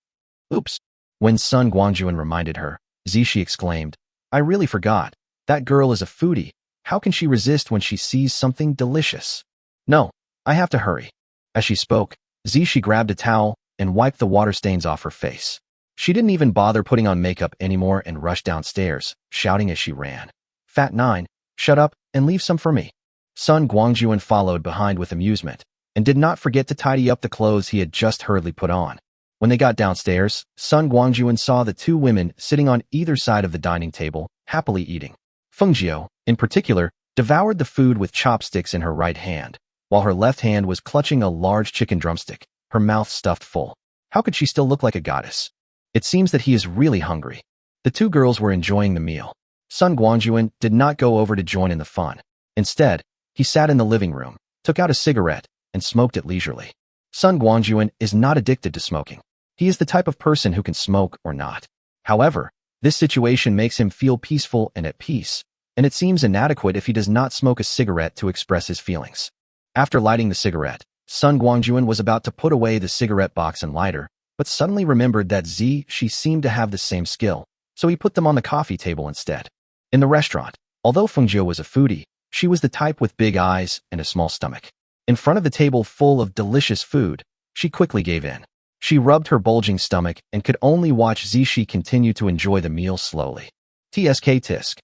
"Oops." When Sun Guangjun reminded her, Zishi exclaimed, "I really forgot. That girl is a foodie. How can she resist when she sees something delicious? No, I have to hurry." As she spoke, Zishi grabbed a towel and wiped the water stains off her face. She didn't even bother putting on makeup anymore and rushed downstairs, shouting as she ran, "Fat Nine, shut up and leave some for me." Sun Guangjun followed behind with amusement and did not forget to tidy up the clothes he had just hurriedly put on. When they got downstairs, Sun Guangjun saw the two women sitting on either side of the dining table, happily eating. Fengjiu, in particular, devoured the food with chopsticks in her right hand, while her left hand was clutching a large chicken drumstick, her mouth stuffed full. How could she still look like a goddess? It seems that he is really hungry. The two girls were enjoying the meal. Sun Guangjun did not go over to join in the fun. Instead, he sat in the living room, took out a cigarette, and smoked it leisurely. Sun Guangjun is not addicted to smoking. He is the type of person who can smoke or not. However, this situation makes him feel peaceful and at peace, and it seems inadequate if he does not smoke a cigarette to express his feelings. After lighting the cigarette, Sun Guangjun was about to put away the cigarette box and lighter, but suddenly remembered that she seemed to have the same skill, so he put them on the coffee table instead. In the restaurant, although Fengjiu was a foodie, she was the type with big eyes and a small stomach. In front of the table full of delicious food, she quickly gave in. She rubbed her bulging stomach and could only watch Zishi continue to enjoy the meal slowly. Tsk tisk.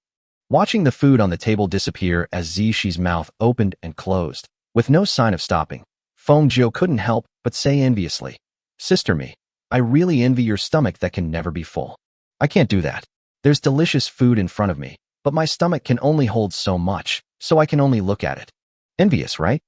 Watching the food on the table disappear as Zishi's mouth opened and closed, with no sign of stopping, Fengjiu couldn't help but say enviously, "Sister me, I really envy your stomach that can never be full. I can't do that." There's delicious food in front of me, but my stomach can only hold so much, so I can only look at it. Envious, right?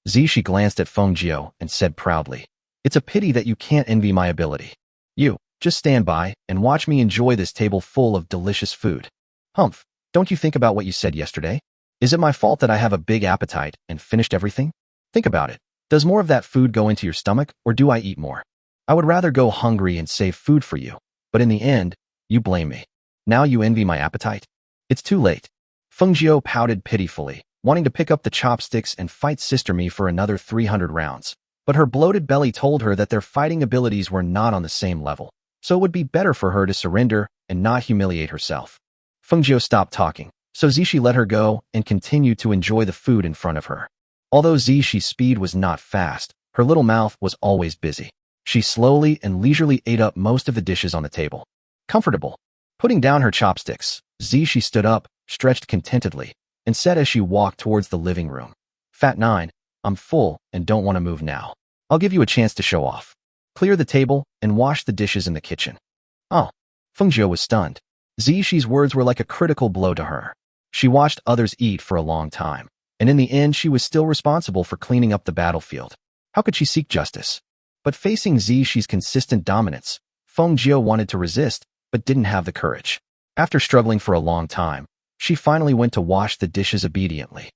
Zishi glanced at Feng Jiao and said proudly, "It's a pity that you can't envy my ability. You, just stand by and watch me enjoy this table full of delicious food." Humph, don't you think about what you said yesterday? Is it my fault that I have a big appetite and finished everything? Think about it. Does more of that food go into your stomach, or do I eat more? I would rather go hungry and save food for you, but in the end, you blame me. Now you envy my appetite? It's too late. Feng Jiao pouted pitifully, wanting to pick up the chopsticks and fight Sister Mi for another 300 rounds. But her bloated belly told her that their fighting abilities were not on the same level, so it would be better for her to surrender and not humiliate herself. Feng Jiao stopped talking, so Zishi let her go and continued to enjoy the food in front of her. Although Zishi's speed was not fast, her little mouth was always busy. She slowly and leisurely ate up most of the dishes on the table. Comfortable. Putting down her chopsticks, Zishi stood up, stretched contentedly, and said as she walked towards the living room, "Fat 9, I'm full and don't want to move now. I'll give you a chance to show off. Clear the table and wash the dishes in the kitchen." Oh, Feng Jiao was stunned. Zishi's words were like a critical blow to her. She watched others eat for a long time, and in the end she was still responsible for cleaning up the battlefield. How could she seek justice? But facing Zishi's consistent dominance, Feng Jiao wanted to resist, but didn't have the courage. After struggling for a long time, she finally went to wash the dishes obediently.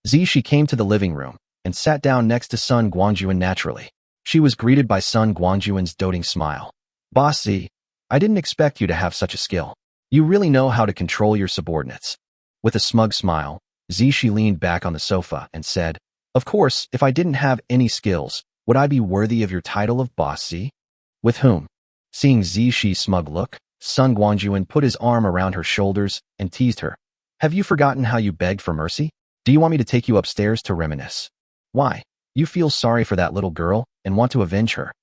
Zishi came to the living room and sat down next to Sun Guangjun naturally. She was greeted by Sun Guangjun's doting smile. "Boss Z, I didn't expect you to have such a skill. You really know how to control your subordinates." With a smug smile, Zishi leaned back on the sofa and said, "Of course, if I didn't have any skills, would I be worthy of your title of Boss Z?" "With whom?" Seeing Zishi's smug look, Sun Guangjun put his arm around her shoulders and teased her. "Have you forgotten how you begged for mercy? Do you want me to take you upstairs to reminisce? Why? You feel sorry for that little girl and want to avenge her?"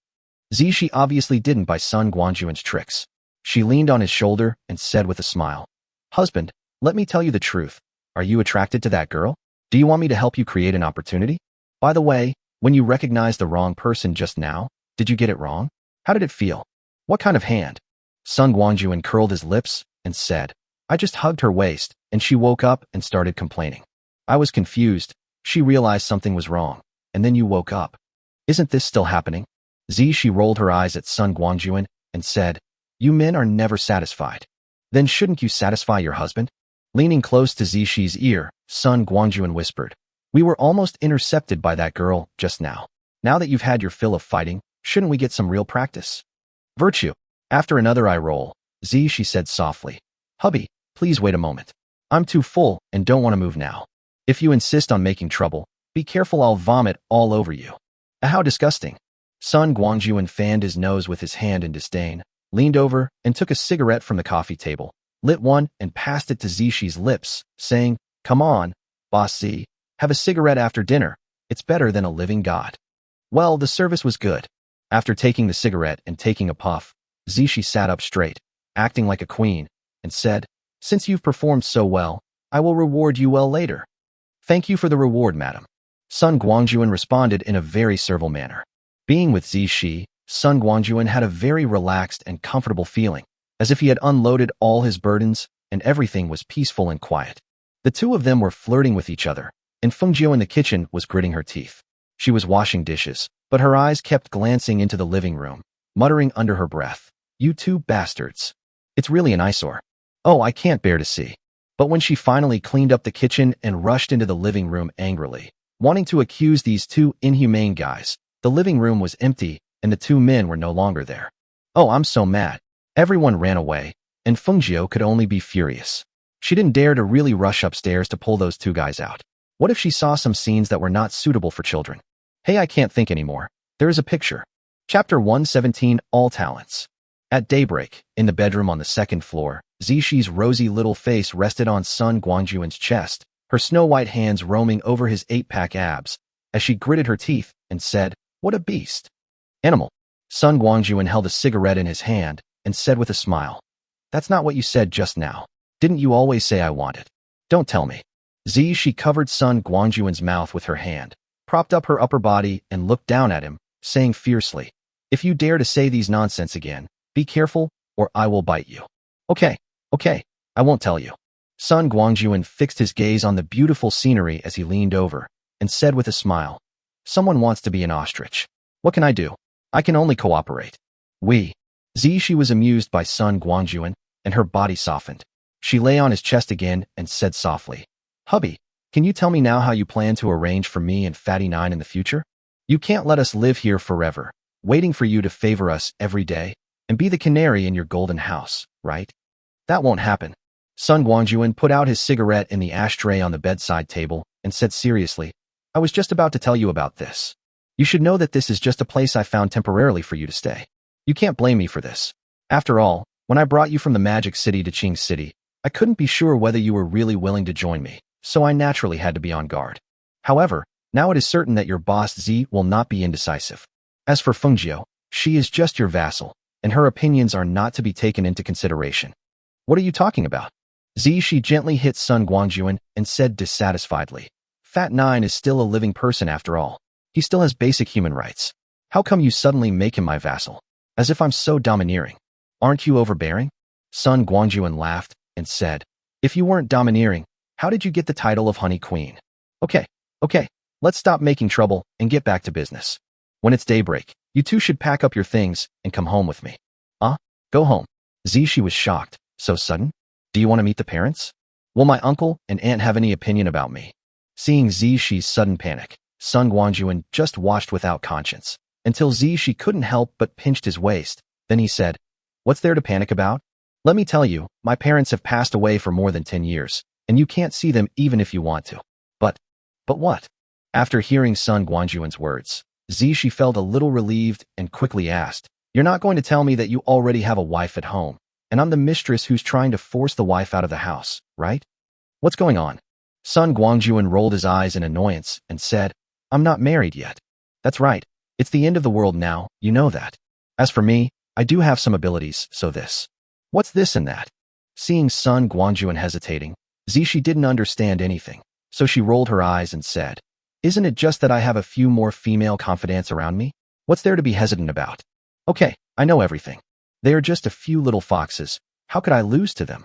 Zishi obviously didn't buy Sun Guangjun's tricks. She leaned on his shoulder and said with a smile, "Husband, let me tell you the truth. Are you attracted to that girl? Do you want me to help you create an opportunity? By the way, when you recognized the wrong person just now, did you get it wrong? How did it feel? What kind of hand?" Sun Guangjun curled his lips and said, "I just hugged her waist, and she woke up and started complaining. I was confused. She realized something was wrong, and then you woke up. Isn't this still happening?" Zishi rolled her eyes at Sun Guangjun and said, "You men are never satisfied. Then shouldn't you satisfy your husband?" Leaning close to Zishi's ear, Sun Guangjun whispered, "We were almost intercepted by that girl just now. Now that you've had your fill of fighting, shouldn't we get some real practice?" "Virtue." After another eye roll, Zishi said softly, "Hubby, please wait a moment. I'm too full and don't want to move now. If you insist on making trouble, be careful I'll vomit all over you." "How disgusting." Sun Guangjun fanned his nose with his hand in disdain, leaned over and took a cigarette from the coffee table, lit one and passed it to Zishi's lips, saying, "Come on, Boss Z, have a cigarette after dinner. It's better than a living god." Well, the service was good. After taking the cigarette and taking a puff, Zishi sat up straight, acting like a queen, and said, "Since you've performed so well, I will reward you well later." "Thank you for the reward, madam." Sun Guangjun responded in a very servile manner. Being with Zishi, Sun Guangjun had a very relaxed and comfortable feeling, as if he had unloaded all his burdens and everything was peaceful and quiet. The two of them were flirting with each other, and Feng Jiao in the kitchen was gritting her teeth. She was washing dishes, but her eyes kept glancing into the living room, muttering under her breath, "You two bastards. It's really an eyesore. Oh, I can't bear to see." But when she finally cleaned up the kitchen and rushed into the living room angrily, wanting to accuse these two inhumane guys, the living room was empty and the two men were no longer there. "Oh, I'm so mad." Everyone ran away, and Feng Jiao could only be furious. She didn't dare to really rush upstairs to pull those two guys out. What if she saw some scenes that were not suitable for children? Hey, I can't think anymore. There is a picture. Chapter 117, All Talents. At daybreak, in the bedroom on the second floor, Zishi's rosy little face rested on Sun Guangjun's chest, her snow-white hands roaming over his 8-pack abs, as she gritted her teeth and said, "What a beast." "Animal." Sun Guangjun held a cigarette in his hand and said with a smile, "That's not what you said just now. Didn't you always say I want it? Don't tell me." Zishi covered Sun Guangjun's mouth with her hand, propped up her upper body and looked down at him, saying fiercely, "If you dare to say these nonsense again, be careful or I will bite you." "Okay." Okay, I won't tell you. Sun Guangjun fixed his gaze on the beautiful scenery as he leaned over and said with a smile, someone wants to be an ostrich. What can I do? I can only cooperate. She was amused by Sun Guangjun, and her body softened. She lay on his chest again and said softly, Hubby, can you tell me now how you plan to arrange for me and Fatty Nine in the future? You can't let us live here forever, waiting for you to favor us every day and be the canary in your golden house, right? That won't happen. Sun Guangjun put out his cigarette in the ashtray on the bedside table and said seriously, I was just about to tell you about this. You should know that this is just a place I found temporarily for you to stay. You can't blame me for this. After all, when I brought you from the Magic City to Qing City, I couldn't be sure whether you were really willing to join me, so I naturally had to be on guard. However, now it is certain that your boss Z will not be indecisive. As for Fengjiu, she is just your vassal, and her opinions are not to be taken into consideration. What are you talking about? She gently hit Sun Guangjun and said dissatisfiedly, Fat Nine is still a living person after all. He still has basic human rights. How come you suddenly make him my vassal? As if I'm so domineering. Aren't you overbearing? Sun Guangjun laughed and said, If you weren't domineering, how did you get the title of Honey Queen? Okay, let's stop making trouble and get back to business. When it's daybreak, you two should pack up your things and come home with me. Go home. She was shocked. So sudden? Do you want to meet the parents? Will my uncle and aunt have any opinion about me? Seeing She's sudden panic, Sun Guangjun just watched without conscience, until she couldn't help but pinched his waist. Then he said, What's there to panic about? Let me tell you, my parents have passed away for more than 10 years, and you can't see them even if you want to. But what? After hearing Sun Guangjun's words, she felt a little relieved and quickly asked, You're not going to tell me that you already have a wife at home, and I'm the mistress who's trying to force the wife out of the house, right? What's going on? Sun Guangjun rolled his eyes in annoyance and said, I'm not married yet. That's right. It's the end of the world now, you know that. As for me, I do have some abilities, so this. What's this and that? Seeing Sun Guangjun hesitating, she didn't understand anything, so she rolled her eyes and said, Isn't it just that I have a few more female confidants around me? What's there to be hesitant about? Okay, I know everything. They are just a few little foxes. How could I lose to them?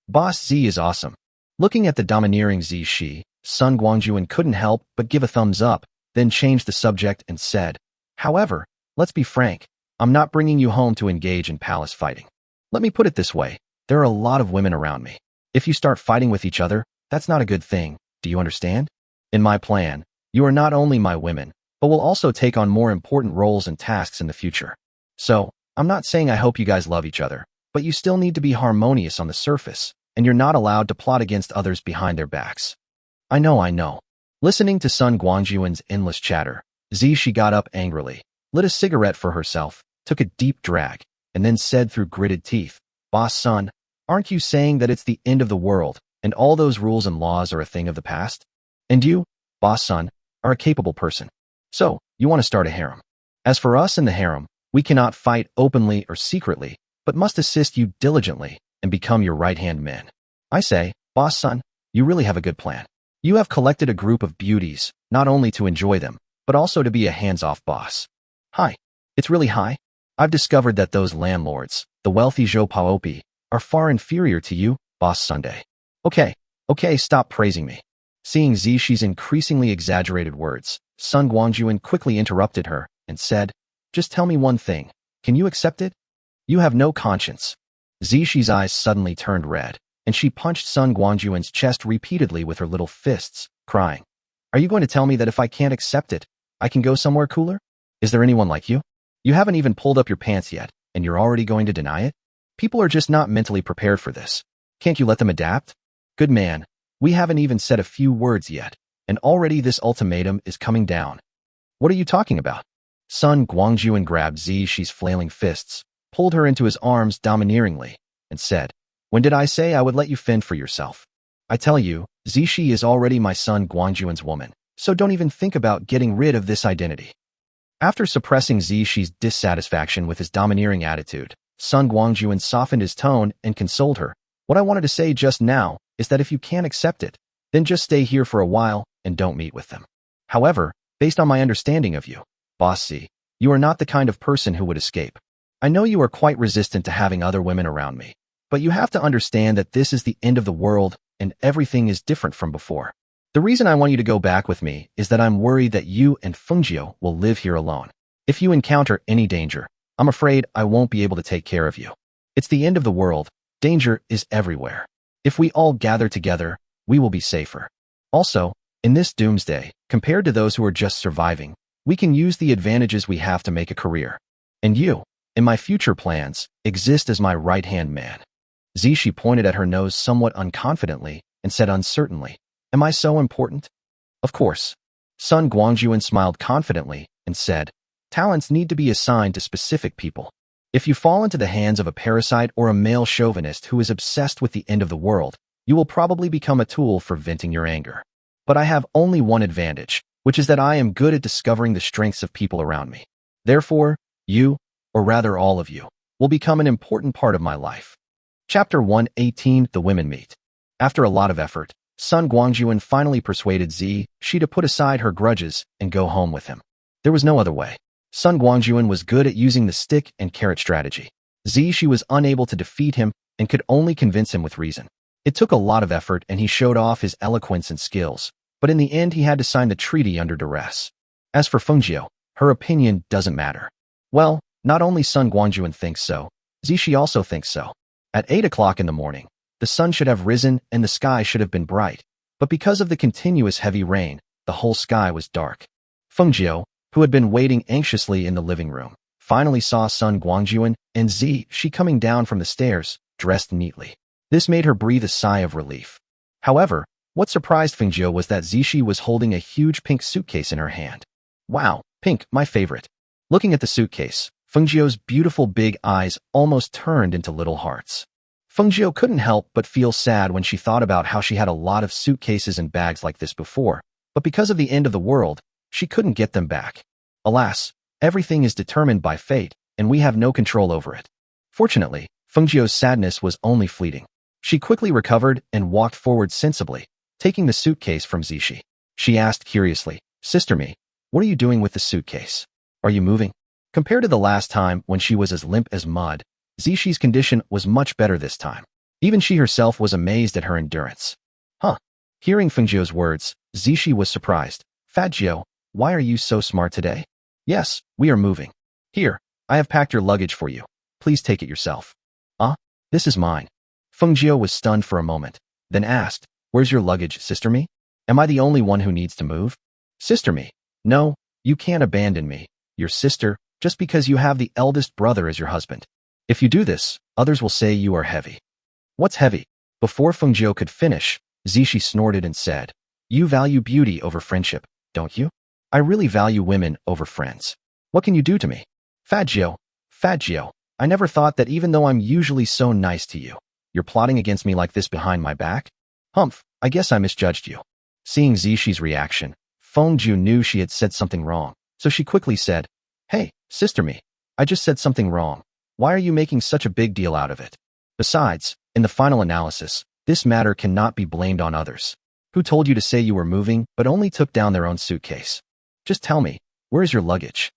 Boss Z is awesome. Looking at the domineering Sun Guangjun couldn't help but give a thumbs up, then changed the subject and said, However, let's be frank, I'm not bringing you home to engage in palace fighting. Let me put it this way, there are a lot of women around me. If you start fighting with each other, that's not a good thing, do you understand? In my plan, you are not only my women, but will also take on more important roles and tasks in the future. So, I'm not saying I hope you guys love each other, but you still need to be harmonious on the surface, and you're not allowed to plot against others behind their backs. I know. Listening to Sun Guangjun's endless chatter, she got up angrily, lit a cigarette for herself, took a deep drag, and then said through gritted teeth, Boss Sun, aren't you saying that it's the end of the world, and all those rules and laws are a thing of the past? And you, Boss Sun, are a capable person. So, you want to start a harem. As for us in the harem, we cannot fight openly or secretly, but must assist you diligently and become your right-hand men. I say, Boss Sun, you really have a good plan. You have collected a group of beauties, not only to enjoy them, but also to be a hands-off boss. Hi. It's really high. I've discovered that those landlords, the wealthy Zhou Paopi, are far inferior to you, Boss Sunday. Okay, stop praising me. Seeing She's increasingly exaggerated words, Sun Guangjun quickly interrupted her and said, Just tell me one thing. Can you accept it? You have no conscience. She's eyes suddenly turned red, and she punched Sun Guangjun's chest repeatedly with her little fists, crying, Are you going to tell me that if I can't accept it, I can go somewhere cooler? Is there anyone like you? You haven't even pulled up your pants yet, and you're already going to deny it? People are just not mentally prepared for this. Can't you let them adapt? Good man, we haven't even said a few words yet, and already this ultimatum is coming down. What are you talking about? Sun Guangjun grabbed She's flailing fists, pulled her into his arms domineeringly, and said, When did I say I would let you fend for yourself? I tell you, She is already my Sun Guangjun's woman, so don't even think about getting rid of this identity. After suppressing She's dissatisfaction with his domineering attitude, Sun Guangjun softened his tone and consoled her. What I wanted to say just now is that if you can't accept it, then just stay here for a while and don't meet with them. However, based on my understanding of you, Boss Z, you are not the kind of person who would escape. I know you are quite resistant to having other women around me, but you have to understand that this is the end of the world and everything is different from before. The reason I want you to go back with me is that I'm worried that you and Fengjiu will live here alone. If you encounter any danger, I'm afraid I won't be able to take care of you. It's the end of the world. Danger is everywhere. If we all gather together, we will be safer. Also, in this doomsday, compared to those who are just surviving, we can use the advantages we have to make a career. And you, in my future plans, exist as my right-hand man. Zishi pointed at her nose somewhat unconfidently and said uncertainly, "Am I so important?" "Of course." Sun Guangjun smiled confidently and said, "Talents need to be assigned to specific people. If you fall into the hands of a parasite or a male chauvinist who is obsessed with the end of the world, you will probably become a tool for venting your anger. But I have only one advantage, which is that I am good at discovering the strengths of people around me. Therefore, you, or rather all of you, will become an important part of my life." Chapter 118, The Women Meet. After a lot of effort, Sun Guangjun finally persuaded Zishi to put aside her grudges and go home with him. There was no other way. Sun Guangjun was good at using the stick and carrot strategy. Zishi was unable to defeat him and could only convince him with reason. It took a lot of effort and he showed off his eloquence and skills, but in the end he had to sign the treaty under duress. As for Fengjiu, her opinion doesn't matter. Well, not only Sun Guangjun thinks so, Zishi also thinks so. At 8 o'clock in the morning, the sun should have risen and the sky should have been bright, but because of the continuous heavy rain, the whole sky was dark. Fengjiu, who had been waiting anxiously in the living room, finally saw Sun Guangjun and Zishi coming down from the stairs, dressed neatly. This made her breathe a sigh of relief. However, what surprised Fengjiu was that Zishi was holding a huge pink suitcase in her hand. "Wow, pink, my favorite." Looking at the suitcase, Fengjiu's beautiful big eyes almost turned into little hearts. Fengjiu couldn't help but feel sad when she thought about how she had a lot of suitcases and bags like this before, but because of the end of the world, she couldn't get them back. Alas, everything is determined by fate, and we have no control over it. Fortunately, Fengjiu's sadness was only fleeting. She quickly recovered and walked forward sensibly, taking the suitcase from Zishi. She asked curiously, "Sister Me, what are you doing with the suitcase? Are you moving?" Compared to the last time when she was as limp as mud, Zishi's condition was much better this time. Even she herself was amazed at her endurance. "Huh." Hearing Fengjiu's words, Zishi was surprised. "Fat Jiu, why are you so smart today?" "Yes, we are moving. Here, I have packed your luggage for you. Please take it yourself." This is mine." Fengjiu was stunned for a moment, then asked, "Where's your luggage, Sister Me? Am I the only one who needs to move?" "Sister Me, no, you can't abandon me, your sister, just because you have the eldest brother as your husband. If you do this, others will say you are heavy." "What's heavy?" Before Fengjiu could finish, Zishi snorted and said, "You value beauty over friendship, don't you? I really value women over friends. What can you do to me?" Fat Jiu, I never thought that even though I'm usually so nice to you, you're plotting against me like this behind my back? Humph, I guess I misjudged you." Seeing Zishi's reaction, Fengjiu knew she had said something wrong, so she quickly said, "Hey, Sister Me, I just said something wrong. Why are you making such a big deal out of it? Besides, in the final analysis, this matter cannot be blamed on others. Who told you to say you were moving but only took down their own suitcase? Just tell me, where is your luggage?"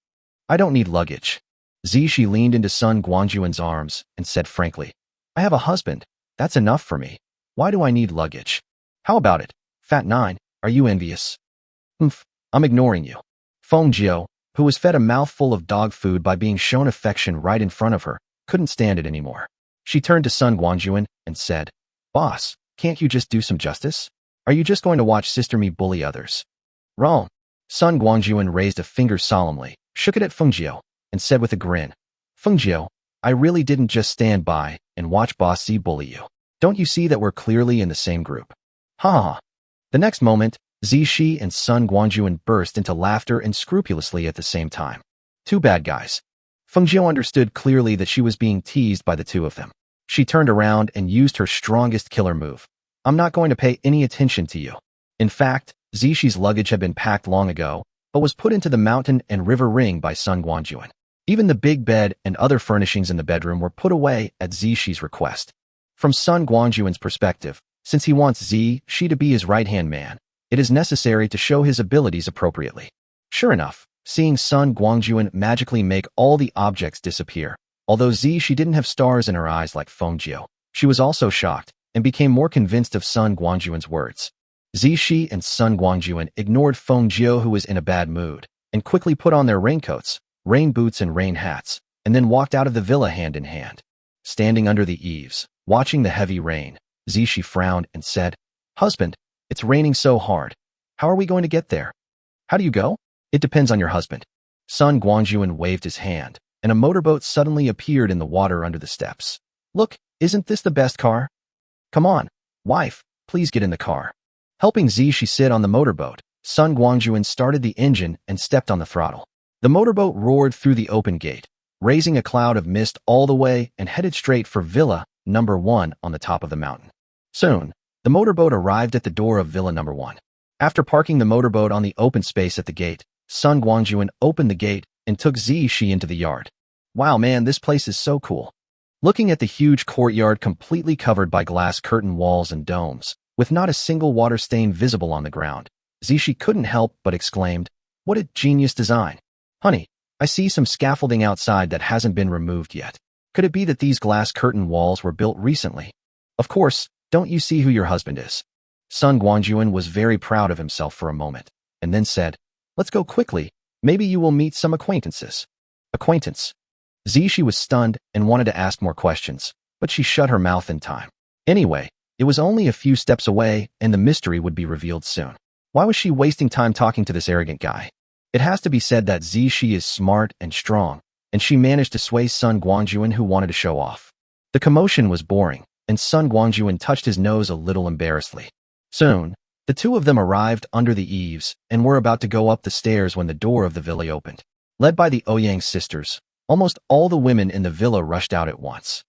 "I don't need luggage." Zishi leaned into Sun Guangjun's arms and said frankly, "I have a husband. That's enough for me. Why do I need luggage? How about it, Fat Nine, are you envious?" "I'm ignoring you." Fengjiu, who was fed a mouthful of dog food by being shown affection right in front of her, couldn't stand it anymore. She turned to Sun Guangjun and said, "Boss, can't you just do some justice? Are you just going to watch Sister Me bully others?" "Wrong." Sun Guangjun raised a finger solemnly, shook it at Fengjiu, and said with a grin, "Fengjiu, I really didn't just stand by and watch Boss Z bully you. Don't you see that we're clearly in the same group?" Ha ha ha. The next moment, Zishi and Sun Guangjun burst into laughter and scrupulously at the same time. Two bad guys. Fengjiu understood clearly that she was being teased by the two of them. She turned around and used her strongest killer move. "I'm not going to pay any attention to you." In fact, Zishi's luggage had been packed long ago, but was put into the mountain and river ring by Sun Guangjun. Even the big bed and other furnishings in the bedroom were put away at Zishi's request. From Sun Guangjun's perspective, since he wants Zishi to be his right-hand man, it is necessary to show his abilities appropriately. Sure enough, seeing Sun Guangjun magically make all the objects disappear, although Zishi didn't have stars in her eyes like Fengjiu, She was also shocked and became more convinced of Sun Guangjun's words. Zishi and Sun Guangjun ignored Feng Jiu, who was in a bad mood, and quickly put on their raincoats, rain boots, and rain hats, and then walked out of the villa hand in hand. Standing under the eaves, watching the heavy rain, Zishi frowned and said, "Husband, it's raining so hard. How are we going to get there?" "How do you go?" "It depends on your husband." Sun Guangjun waved his hand, and a motorboat suddenly appeared in the water under the steps. "Look, isn't this the best car? Come on, wife, please get in the car." Helping Zishi sit on the motorboat, Sun Guangjun started the engine and stepped on the throttle. The motorboat roared through the open gate, raising a cloud of mist all the way, and headed straight for Villa Number 1 on the top of the mountain. Soon, the motorboat arrived at the door of Villa Number 1. After parking the motorboat on the open space at the gate, Sun Guangjun opened the gate and took Zishi into the yard. "Wow man, this place is so cool." Looking at the huge courtyard completely covered by glass curtain walls and domes, with not a single water stain visible on the ground, Zishi couldn't help but exclaimed, "What a genius design. Honey, I see some scaffolding outside that hasn't been removed yet. Could it be that these glass curtain walls were built recently? Of course, don't you see who your husband is?" Sun Guangjun was very proud of himself for a moment, and then said, "Let's go quickly. Maybe you will meet some acquaintances." "Acquaintance?" Zishi was stunned and wanted to ask more questions, but she shut her mouth in time. Anyway, it was only a few steps away, and the mystery would be revealed soon. Why was she wasting time talking to this arrogant guy? It has to be said that Zishi is smart and strong, and she managed to sway Sun Guangjun, who wanted to show off. The commotion was boring, and Sun Guangjun touched his nose a little embarrassedly. Soon, the two of them arrived under the eaves and were about to go up the stairs when the door of the villa opened. Led by the Ouyang sisters, almost all the women in the villa rushed out at once.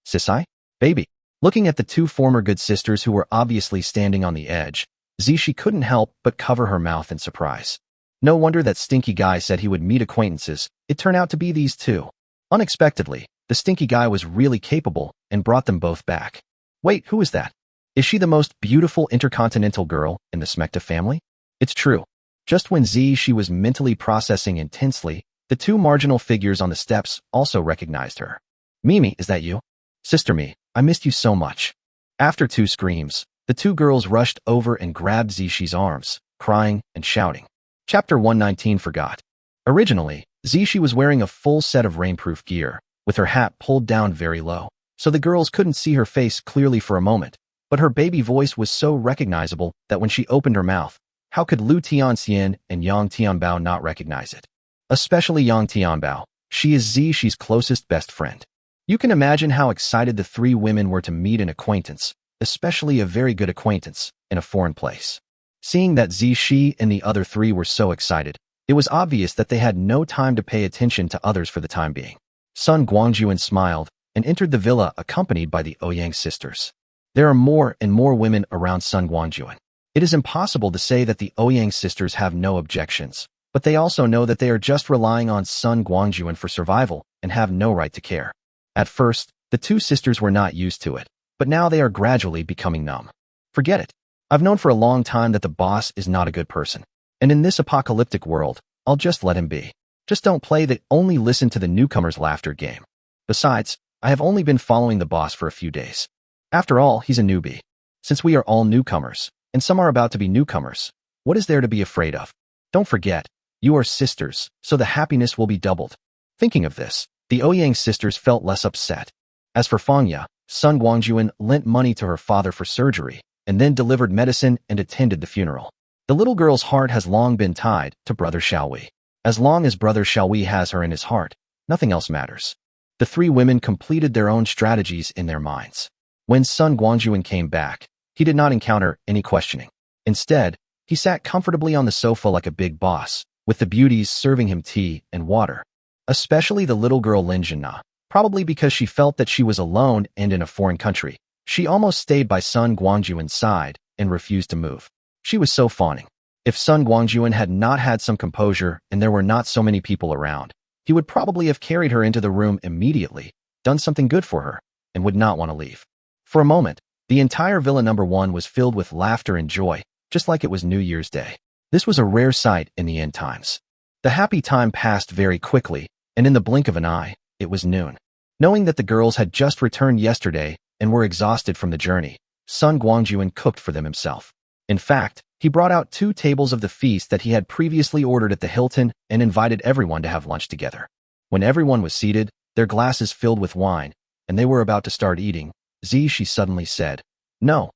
Sisai? Baby. Looking at the two former good sisters who were obviously standing on the edge, Zishi couldn't help but cover her mouth in surprise. No wonder that stinky guy said he would meet acquaintances. It turned out to be these two. Unexpectedly, the stinky guy was really capable and brought them both back. Wait, who is that? Is she the most beautiful intercontinental girl in the Smecta family? It's true. Just when Zishi was mentally processing intensely, the two marginal figures on the steps also recognized her. "Mimi, is that you?" "Sister Me, I missed you so much." After two screams, the two girls rushed over and grabbed Zishi's arms, crying and shouting. Chapter 119 Forgot. Originally, Zishi was wearing a full set of rainproof gear, with her hat pulled down very low, so the girls couldn't see her face clearly for a moment, but her baby voice was so recognizable that when she opened her mouth, how could Lu Tianxian and Yang Tianbao not recognize it? Especially Yang Tianbao. She is Zishi's closest best friend. You can imagine how excited the three women were to meet an acquaintance, especially a very good acquaintance, in a foreign place. Seeing that Zishi and the other three were so excited, it was obvious that they had no time to pay attention to others for the time being. Sun Guangjun smiled and entered the villa accompanied by the Ouyang sisters. There are more and more women around Sun Guangjun. It is impossible to say that the Ouyang sisters have no objections, but they also know that they are just relying on Sun Guangjun for survival and have no right to care. At first, the two sisters were not used to it, but now they are gradually becoming numb. Forget it. I've known for a long time that the boss is not a good person, and in this apocalyptic world, I'll just let him be. Just don't play the only listen to the newcomer's laughter game. Besides, I have only been following the boss for a few days. After all, he's a newbie. Since we are all newcomers, and some are about to be newcomers, what is there to be afraid of? Don't forget, you are sisters, so the happiness will be doubled. Thinking of this, the Ouyang sisters felt less upset. As for Fangya, Sun Guangjun lent money to her father for surgery, and then delivered medicine and attended the funeral. The little girl's heart has long been tied to Brother Xiaowei. As long as Brother Xiaowei has her in his heart, nothing else matters. The three women completed their own strategies in their minds. When Sun Guangjun came back, he did not encounter any questioning. Instead, he sat comfortably on the sofa like a big boss, with the beauties serving him tea and water. Especially the little girl Lin Jinna, probably because she felt that she was alone and in a foreign country. She almost stayed by Sun Guangjun's side and refused to move. She was so fawning. If Sun Guangjun had not had some composure and there were not so many people around, he would probably have carried her into the room immediately, done something good for her, and would not want to leave. For a moment, the entire Villa Number 1 was filled with laughter and joy, just like it was New Year's Day. This was a rare sight in the end times. The happy time passed very quickly, and in the blink of an eye, it was noon. Knowing that the girls had just returned yesterday and were exhausted from the journey, Sun Guangjun cooked for them himself. In fact, he brought out 2 tables of the feast that he had previously ordered at the Hilton and invited everyone to have lunch together. When everyone was seated, their glasses filled with wine, and they were about to start eating, she suddenly said, "No,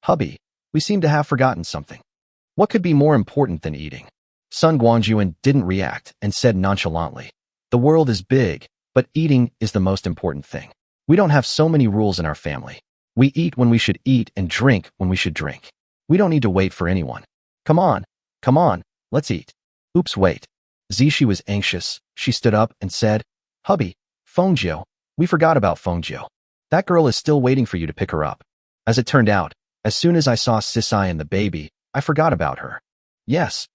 hubby, we seem to have forgotten something. What could be more important than eating?" Sun Guangjun didn't react and said nonchalantly, "The world is big, but eating is the most important thing. We don't have so many rules in our family. We eat when we should eat and drink when we should drink. We don't need to wait for anyone. Come on, let's eat." Oops, wait. Zishi was anxious. She stood up and said, "Hubby, Fengjiu, we forgot about Fengjiu. That girl is still waiting for you to pick her up. As it turned out, as soon as I saw Sisai and the baby, I forgot about her." Yes.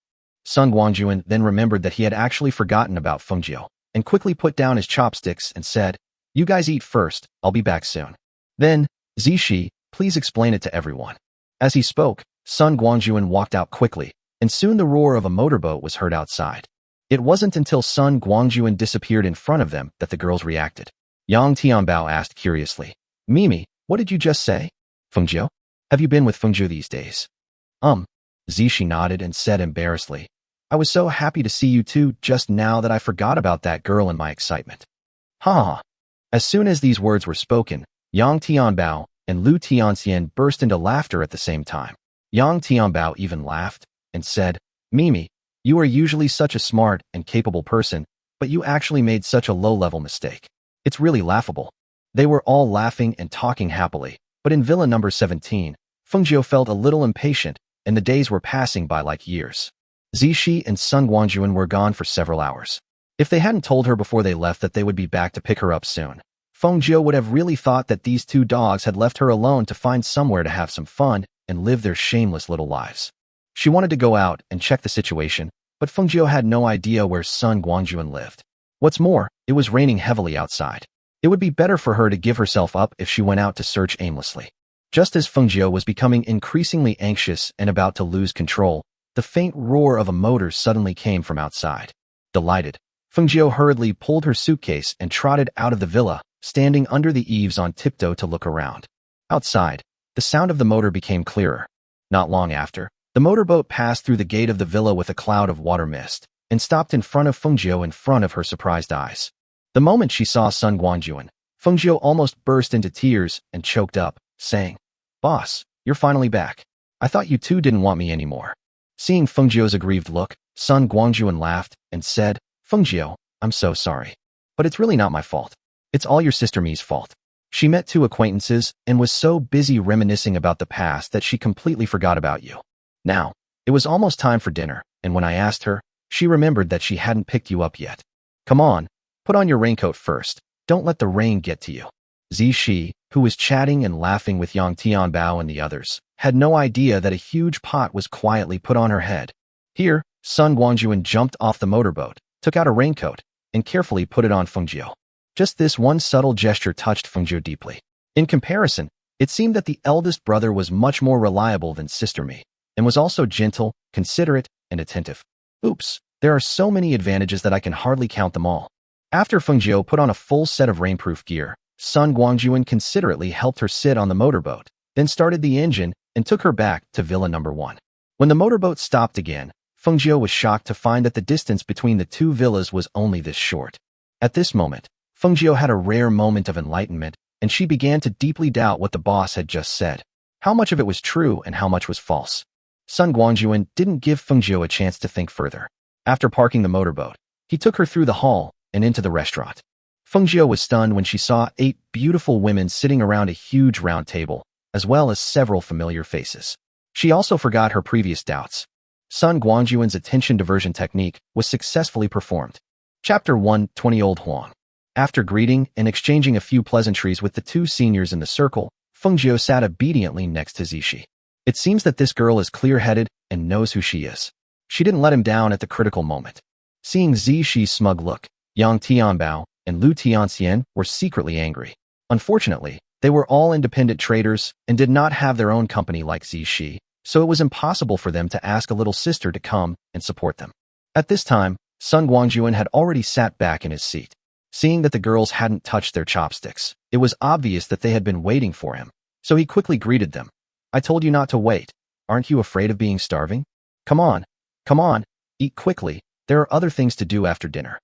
Sun Guangjun then remembered that he had actually forgotten about Fengjiu and quickly put down his chopsticks and said, "You guys eat first, I'll be back soon. Then, Zishi, please explain it to everyone." As he spoke, Sun Guangjun walked out quickly, and soon the roar of a motorboat was heard outside. It wasn't until Sun Guangjun disappeared in front of them that the girls reacted. Yang Tianbao asked curiously, "Mimi, what did you just say? Fengjiu? Have you been with Fengjiu these days?" Zishi nodded and said embarrassedly, "I was so happy to see you two just now that I forgot about that girl in my excitement." Ha! As soon as these words were spoken, Yang Tianbao and Lu Tianxian burst into laughter at the same time. Yang Tianbao even laughed and said, "Mimi, you are usually such a smart and capable person, but you actually made such a low-level mistake. It's really laughable." They were all laughing and talking happily, but in Villa number 17, Fengjiu felt a little impatient, and the days were passing by like years. Zishi and Sun Guangjun were gone for several hours. If they hadn't told her before they left that they would be back to pick her up soon, Fengjiu would have really thought that these 2 dogs had left her alone to find somewhere to have some fun and live their shameless little lives. She wanted to go out and check the situation, but Fengjiu had no idea where Sun Guangjun lived. What's more, it was raining heavily outside. It would be better for her to give herself up if she went out to search aimlessly. Just as Fengjiu was becoming increasingly anxious and about to lose control, the faint roar of a motor suddenly came from outside. Delighted, Fengjiu hurriedly pulled her suitcase and trotted out of the villa, standing under the eaves on tiptoe to look around. Outside, the sound of the motor became clearer. Not long after, the motorboat passed through the gate of the villa with a cloud of water mist and stopped in front of Fengjiu in front of her surprised eyes. The moment she saw Sun Guangjun, Fengjiu almost burst into tears and choked up, saying, "Boss, you're finally back. I thought you two didn't want me anymore." Seeing Fengjiu's aggrieved look, Sun Guangjun laughed and said, "Fengjiu, I'm so sorry. But it's really not my fault. It's all your sister Mi's fault. She met 2 acquaintances and was so busy reminiscing about the past that she completely forgot about you. Now, it was almost time for dinner, and when I asked her, she remembered that she hadn't picked you up yet. Come on, put on your raincoat first. Don't let the rain get to you." Zishi, who was chatting and laughing with Yang Tianbao and the others, had no idea that a huge pot was quietly put on her head. Here, Sun Guangjun jumped off the motorboat, took out a raincoat, and carefully put it on Fengjiu. Just this one subtle gesture touched Fengjiu deeply. In comparison, it seemed that the eldest brother was much more reliable than Sister Mi, and was also gentle, considerate, and attentive. Oops, there are so many advantages that I can hardly count them all. After Fengjiu put on a full set of rainproof gear, Sun Guangjun considerately helped her sit on the motorboat, then started the engine and took her back to Villa number 1. When the motorboat stopped again, Fengjiu was shocked to find that the distance between the 2 villas was only this short. At this moment, Fengjiu had a rare moment of enlightenment, and she began to deeply doubt what the boss had just said. How much of it was true and how much was false? Sun Guangjun didn't give Fengjiu a chance to think further. After parking the motorboat, he took her through the hall and into the restaurant. Fengjiu was stunned when she saw 8 beautiful women sitting around a huge round table, as well as several familiar faces. She also forgot her previous doubts. Sun Guangjun's attention diversion technique was successfully performed. Chapter 1, 20-Old Huang. After greeting and exchanging a few pleasantries with the 2 seniors in the circle, Fengjiu sat obediently next to Zishi. It seems that this girl is clear-headed and knows who she is. She didn't let him down at the critical moment. Seeing Zishi's smug look, Yang Tianbao and Lu Tianxian were secretly angry. Unfortunately, they were all independent traders and did not have their own company like Zishi, so it was impossible for them to ask a little sister to come and support them. At this time, Sun Guangjun had already sat back in his seat. Seeing that the girls hadn't touched their chopsticks, it was obvious that they had been waiting for him, so he quickly greeted them. I told you not to wait. Aren't you afraid of being starving? Come on, eat quickly. There are other things to do after dinner.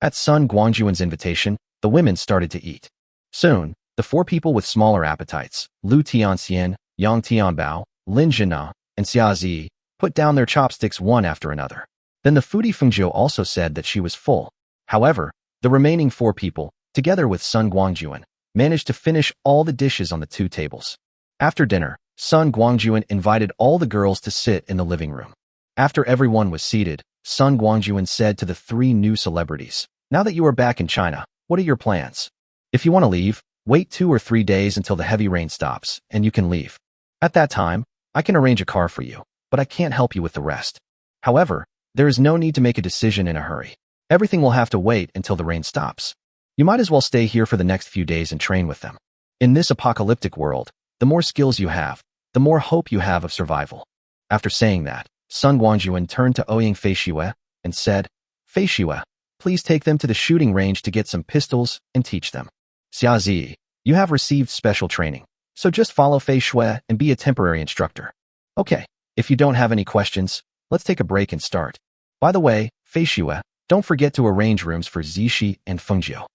At Sun Guangjun's invitation, the women started to eat. Soon, the 4 people with smaller appetites, Lu Tianxian, Yang Tianbao, Lin Jina, and Xia Zi, put down their chopsticks one after another. Then the foodie Fengjiu also said that she was full. However, the remaining 4 people, together with Sun Guangjun, managed to finish all the dishes on the 2 tables. After dinner, Sun Guangjun invited all the girls to sit in the living room. After everyone was seated, Sun Guangjun said to the 3 new celebrities, now that you are back in China, what are your plans? If you want to leave, wait 2 or 3 days until the heavy rain stops, and you can leave. At that time, I can arrange a car for you, but I can't help you with the rest. However, there is no need to make a decision in a hurry. Everything will have to wait until the rain stops. You might as well stay here for the next few days and train with them. In this apocalyptic world, the more skills you have, the more hope you have of survival. After saying that, Sun Guangjun turned to Ouyang Feishue and said, Feishue, please take them to the shooting range to get some pistols and teach them. Xia Zi, you have received special training, so just follow Feishue and be a temporary instructor. Okay, if you don't have any questions, let's take a break and start. By the way, Feishue, don't forget to arrange rooms for Zishi and Fengjiu.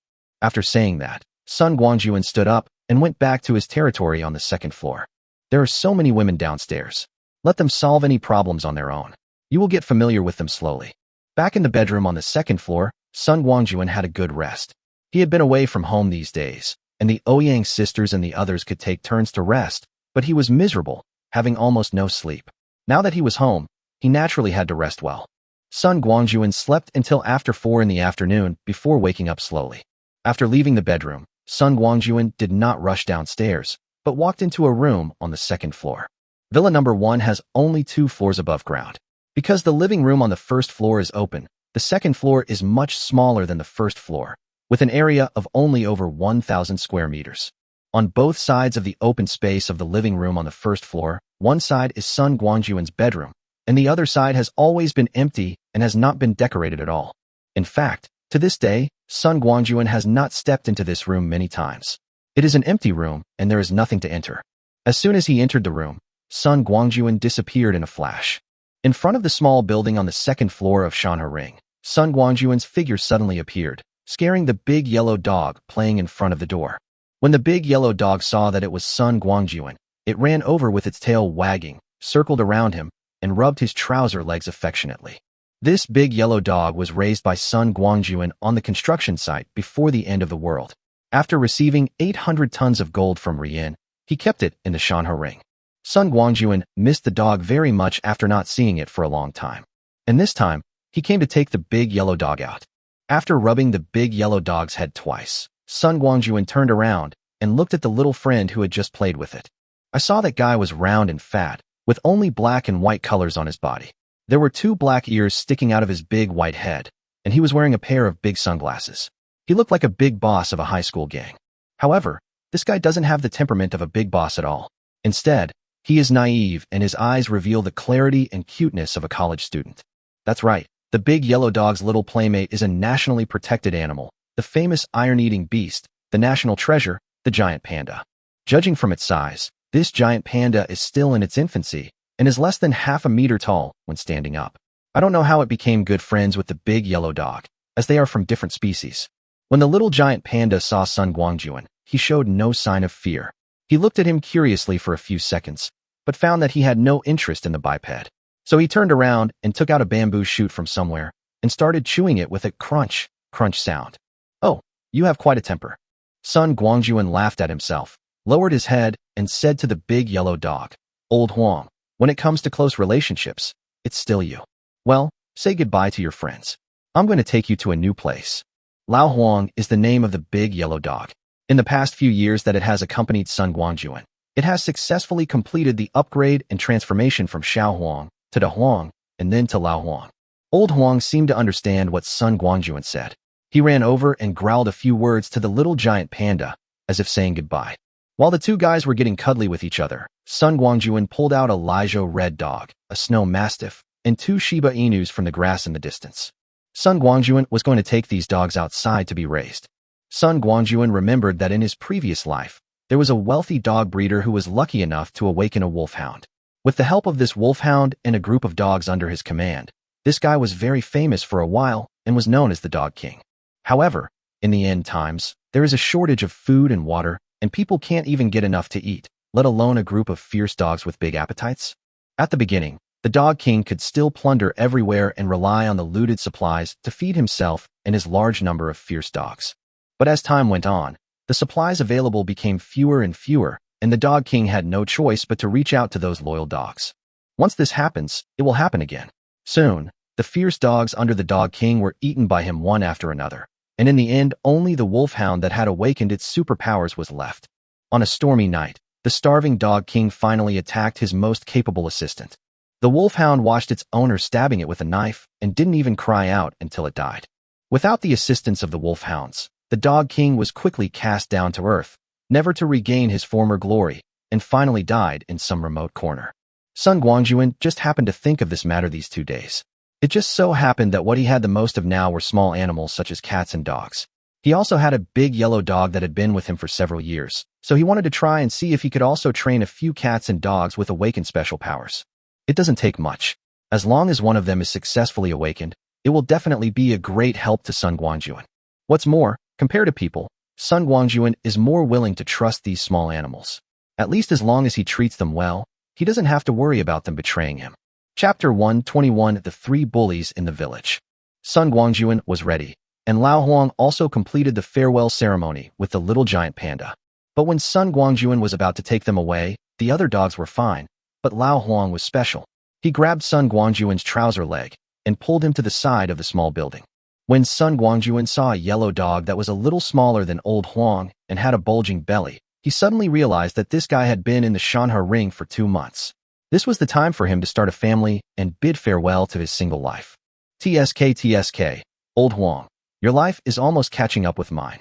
After saying that, Sun Guangjun stood up and went back to his territory on the 2nd floor. There are so many women downstairs. Let them solve any problems on their own. You will get familiar with them slowly. Back in the bedroom on the 2nd floor, Sun Guangjun had a good rest. He had been away from home these days, and the Ouyang sisters and the others could take turns to rest, but he was miserable, having almost no sleep. Now that he was home, he naturally had to rest well. Sun Guangjun slept until after 4 in the afternoon before waking up slowly. After leaving the bedroom, Sun Guangjun did not rush downstairs, but walked into a room on the 2nd floor. Villa number 1 has only 2 floors above ground. Because the living room on the 1st floor is open, the 2nd floor is much smaller than the 1st floor, with an area of only over 1,000 square meters. On both sides of the open space of the living room on the 1st floor, one side is Sun Guangjun's bedroom, and the other side has always been empty and has not been decorated at all. In fact, to this day, Sun Guangjun has not stepped into this room many times. It is an empty room, and there is nothing to enter. As soon as he entered the room, Sun Guangjun disappeared in a flash. In front of the small building on the 2nd floor of Shanhe Ring, Sun Guangjun's figure suddenly appeared, scaring the big yellow dog playing in front of the door. When the big yellow dog saw that it was Sun Guangjun, it ran over with its tail wagging, circled around him, and rubbed his trouser legs affectionately. This big yellow dog was raised by Sun Guangjun on the construction site before the end of the world. After receiving 800 tons of gold from Rian, he kept it in the Shanhe Ring. Sun Guangjun missed the dog very much after not seeing it for a long time. And this time, he came to take the big yellow dog out. After rubbing the big yellow dog's head twice, Sun Guangjun turned around and looked at the little friend who had just played with it. I saw that guy was round and fat, with only black and white colors on his body. There were 2 black ears sticking out of his big white head, and he was wearing a pair of big sunglasses. He looked like a big boss of a high school gang. However, this guy doesn't have the temperament of a big boss at all. Instead, he is naive and his eyes reveal the clarity and cuteness of a college student. That's right, the big yellow dog's little playmate is a nationally protected animal, the famous iron-eating beast, the national treasure, the giant panda. Judging from its size, this giant panda is still in its infancy and is less than half a meter tall when standing up. I don't know how it became good friends with the big yellow dog, as they are from different species. When the little giant panda saw Sun Guangjun, he showed no sign of fear. He looked at him curiously for a few seconds, but found that he had no interest in the biped. So he turned around and took out a bamboo shoot from somewhere and started chewing it with a crunch, crunch sound. Oh, you have quite a temper. Sun Guangjun laughed at himself, lowered his head, and said to the big yellow dog, Old Huang, when it comes to close relationships, it's still you. Well, say goodbye to your friends. I'm going to take you to a new place. Lao Huang is the name of the big yellow dog. In the past few years that it has accompanied Sun Guangjun, it has successfully completed the upgrade and transformation from Xiao Huang to Da Huang and then to Lao Huang. Old Huang seemed to understand what Sun Guangjun said. He ran over and growled a few words to the little giant panda, as if saying goodbye. While the 2 guys were getting cuddly with each other, Sun Guangjun pulled out a Lijo red dog, a snow mastiff, and 2 Shiba Inus from the grass in the distance. Sun Guangjun was going to take these dogs outside to be raised. Sun Guangjun remembered that in his previous life, there was a wealthy dog breeder who was lucky enough to awaken a wolfhound. With the help of this wolfhound and a group of dogs under his command, this guy was very famous for a while and was known as the Dog King. However, in the end times, there is a shortage of food and water, and people can't even get enough to eat, let alone a group of fierce dogs with big appetites. At the beginning, the Dog King could still plunder everywhere and rely on the looted supplies to feed himself and his large number of fierce dogs. But as time went on, the supplies available became fewer and fewer, and the Dog King had no choice but to reach out to those loyal dogs. Once this happens, it will happen again. Soon, the fierce dogs under the Dog King were eaten by him one after another, and in the end, only the wolfhound that had awakened its superpowers was left. On a stormy night, the starving Dog King finally attacked his most capable assistant. The wolfhound watched its owner stabbing it with a knife and didn't even cry out until it died. Without the assistance of the wolfhounds, the Dog King was quickly cast down to earth, never to regain his former glory, and finally died in some remote corner. Sun Guangjun just happened to think of this matter these 2 days. It just so happened that what he had the most of now were small animals such as cats and dogs. He also had a big yellow dog that had been with him for several years, so he wanted to try and see if he could also train a few cats and dogs with awakened special powers. It doesn't take much. As long as one of them is successfully awakened, it will definitely be a great help to Sun Guangjun. What's more, compared to people, Sun Guangjun is more willing to trust these small animals. At least as long as he treats them well, he doesn't have to worry about them betraying him. Chapter 121: The Three Bullies in the Village. Sun Guangjun was ready, and Lao Huang also completed the farewell ceremony with the little giant panda. But when Sun Guangjun was about to take them away, the other dogs were fine, but Lao Huang was special. He grabbed Sun Guangjun's trouser leg and pulled him to the side of the small building. When Sun Guangjun saw a yellow dog that was a little smaller than old Huang and had a bulging belly, he suddenly realized that this guy had been in the Shanha ring for 2 months. This was the time for him to start a family and bid farewell to his single life. TSK, old Huang, your life is almost catching up with mine.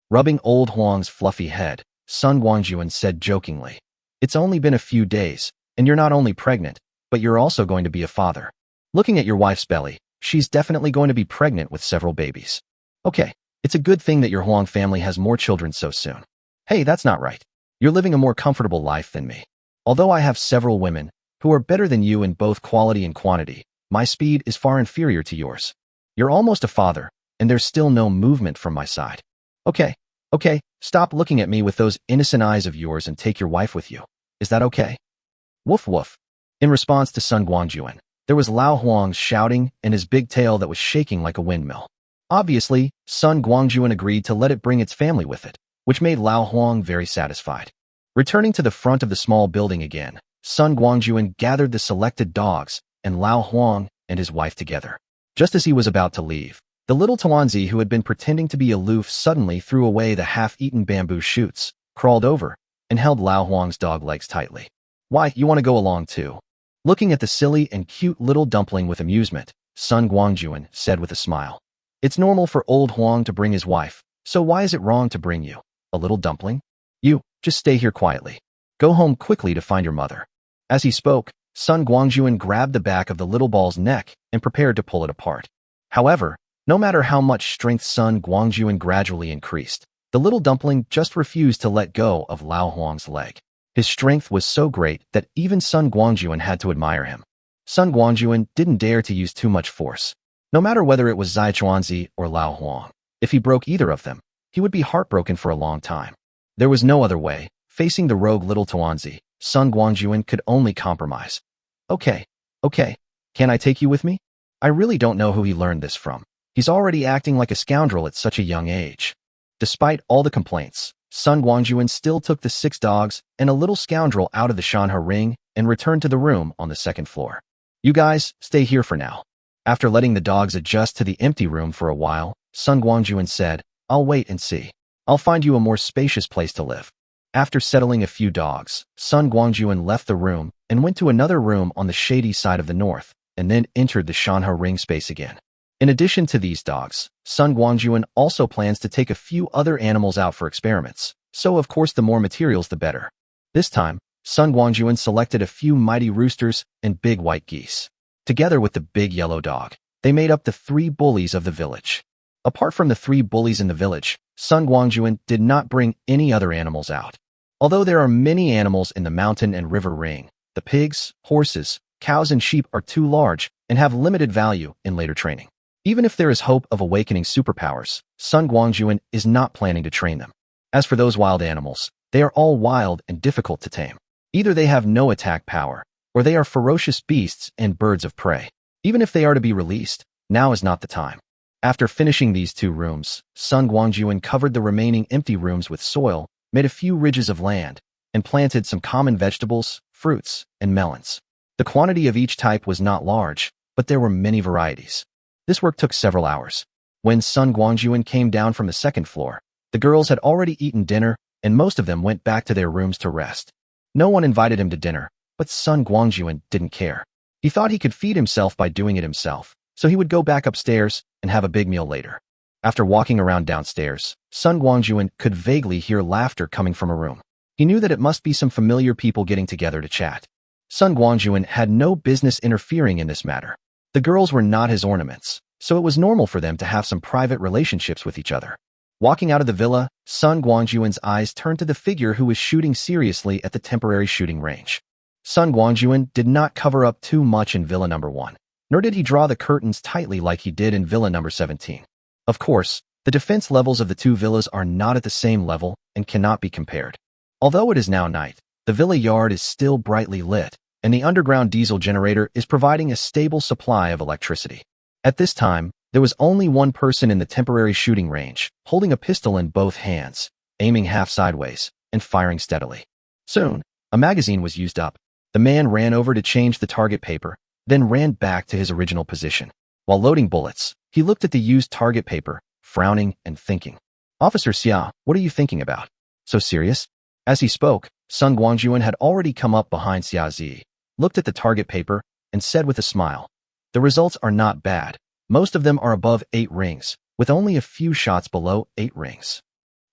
Rubbing old Huang's fluffy head, Sun Guangjun said jokingly, it's only been a few days, and you're not only pregnant, but you're also going to be a father. Looking at your wife's belly, she's definitely going to be pregnant with several babies. Okay, it's a good thing that your Huang family has more children so soon. Hey, that's not right. You're living a more comfortable life than me. Although I have several women who are better than you in both quality and quantity, my speed is far inferior to yours. You're almost a father, and there's still no movement from my side. Okay, stop looking at me with those innocent eyes of yours and take your wife with you. Is that okay? Woof woof. In response to Sun Guangjun, there was Lao Huang shouting and his big tail that was shaking like a windmill. Obviously, Sun Guangjun agreed to let it bring its family with it, which made Lao Huang very satisfied. Returning to the front of the small building again, Sun Guangjun gathered the selected dogs and Lao Huang and his wife together. Just as he was about to leave, the little Tuanzi who had been pretending to be aloof suddenly threw away the half-eaten bamboo shoots, crawled over, and held Lao Huang's dog legs tightly. Why, you want to go along too? Looking at the silly and cute little dumpling with amusement, Sun Guangjun said with a smile. It's normal for old Huang to bring his wife, so why is it wrong to bring you, a little dumpling? You, just stay here quietly. Go home quickly to find your mother. As he spoke, Sun Guangjun grabbed the back of the little ball's neck and prepared to pull it apart. However, no matter how much strength Sun Guangjun gradually increased, the little dumpling just refused to let go of Lao Huang's leg. His strength was so great that even Sun Guangjun had to admire him. Sun Guangjun didn't dare to use too much force. No matter whether it was Zai Chuanzi or Lao Huang, if he broke either of them, he would be heartbroken for a long time. There was no other way. Facing the rogue little Tuanzi, Sun Guangjun could only compromise. Okay, can I take you with me? I really don't know who he learned this from. He's already acting like a scoundrel at such a young age. Despite all the complaints, Sun Guangjun still took the 6 dogs and a little scoundrel out of the Shanha ring and returned to the room on the 2nd floor. You guys, stay here for now. After letting the dogs adjust to the empty room for a while, Sun Guangjun said, I'll wait and see. I'll find you a more spacious place to live. After settling a few dogs, Sun Guangjun left the room and went to another room on the shady side of the north, and then entered the Shanha ring space again. In addition to these dogs, Sun Guangjun also plans to take a few other animals out for experiments, so of course the more materials the better. This time, Sun Guangjun selected a few mighty roosters and big white geese. Together with the big yellow dog, they made up the 3 bullies of the village. Apart from the 3 bullies in the village, Sun Guangjun did not bring any other animals out. Although there are many animals in the mountain and river ring, the pigs, horses, cows, and sheep are too large and have limited value in later training. Even if there is hope of awakening superpowers, Sun Guangjun is not planning to train them. As for those wild animals, they are all wild and difficult to tame. Either they have no attack power, or they are ferocious beasts and birds of prey. Even if they are to be released, now is not the time. After finishing these 2 rooms, Sun Guangjun covered the remaining empty rooms with soil, made a few ridges of land, and planted some common vegetables, fruits, and melons. The quantity of each type was not large, but there were many varieties. This work took several hours. When Sun Guangjun came down from the 2nd floor, the girls had already eaten dinner, and most of them went back to their rooms to rest. No one invited him to dinner, but Sun Guangjun didn't care. He thought he could feed himself by doing it himself, so he would go back upstairs and have a big meal later. After walking around downstairs, Sun Guangjun could vaguely hear laughter coming from a room. He knew that it must be some familiar people getting together to chat. Sun Guangjun had no business interfering in this matter. The girls were not his ornaments, so it was normal for them to have some private relationships with each other. Walking out of the villa, Sun Guangjun's eyes turned to the figure who was shooting seriously at the temporary shooting range. Sun Guangjun did not cover up too much in Villa Number 1, nor did he draw the curtains tightly like he did in Villa Number 17. Of course, the defense levels of the 2 villas are not at the same level and cannot be compared. Although it is now night, the villa yard is still brightly lit, and the underground diesel generator is providing a stable supply of electricity. At this time, there was only one person in the temporary shooting range, holding a pistol in both hands, aiming half sideways, and firing steadily. Soon, a magazine was used up. The man ran over to change the target paper, then ran back to his original position. While loading bullets, he looked at the used target paper, frowning and thinking. "Officer Xia, what are you thinking about? So serious?" As he spoke, Sun Guangjun had already come up behind Xia Zi, looked at the target paper, and said with a smile, "The results are not bad. Most of them are above 8 rings, with only a few shots below 8 rings."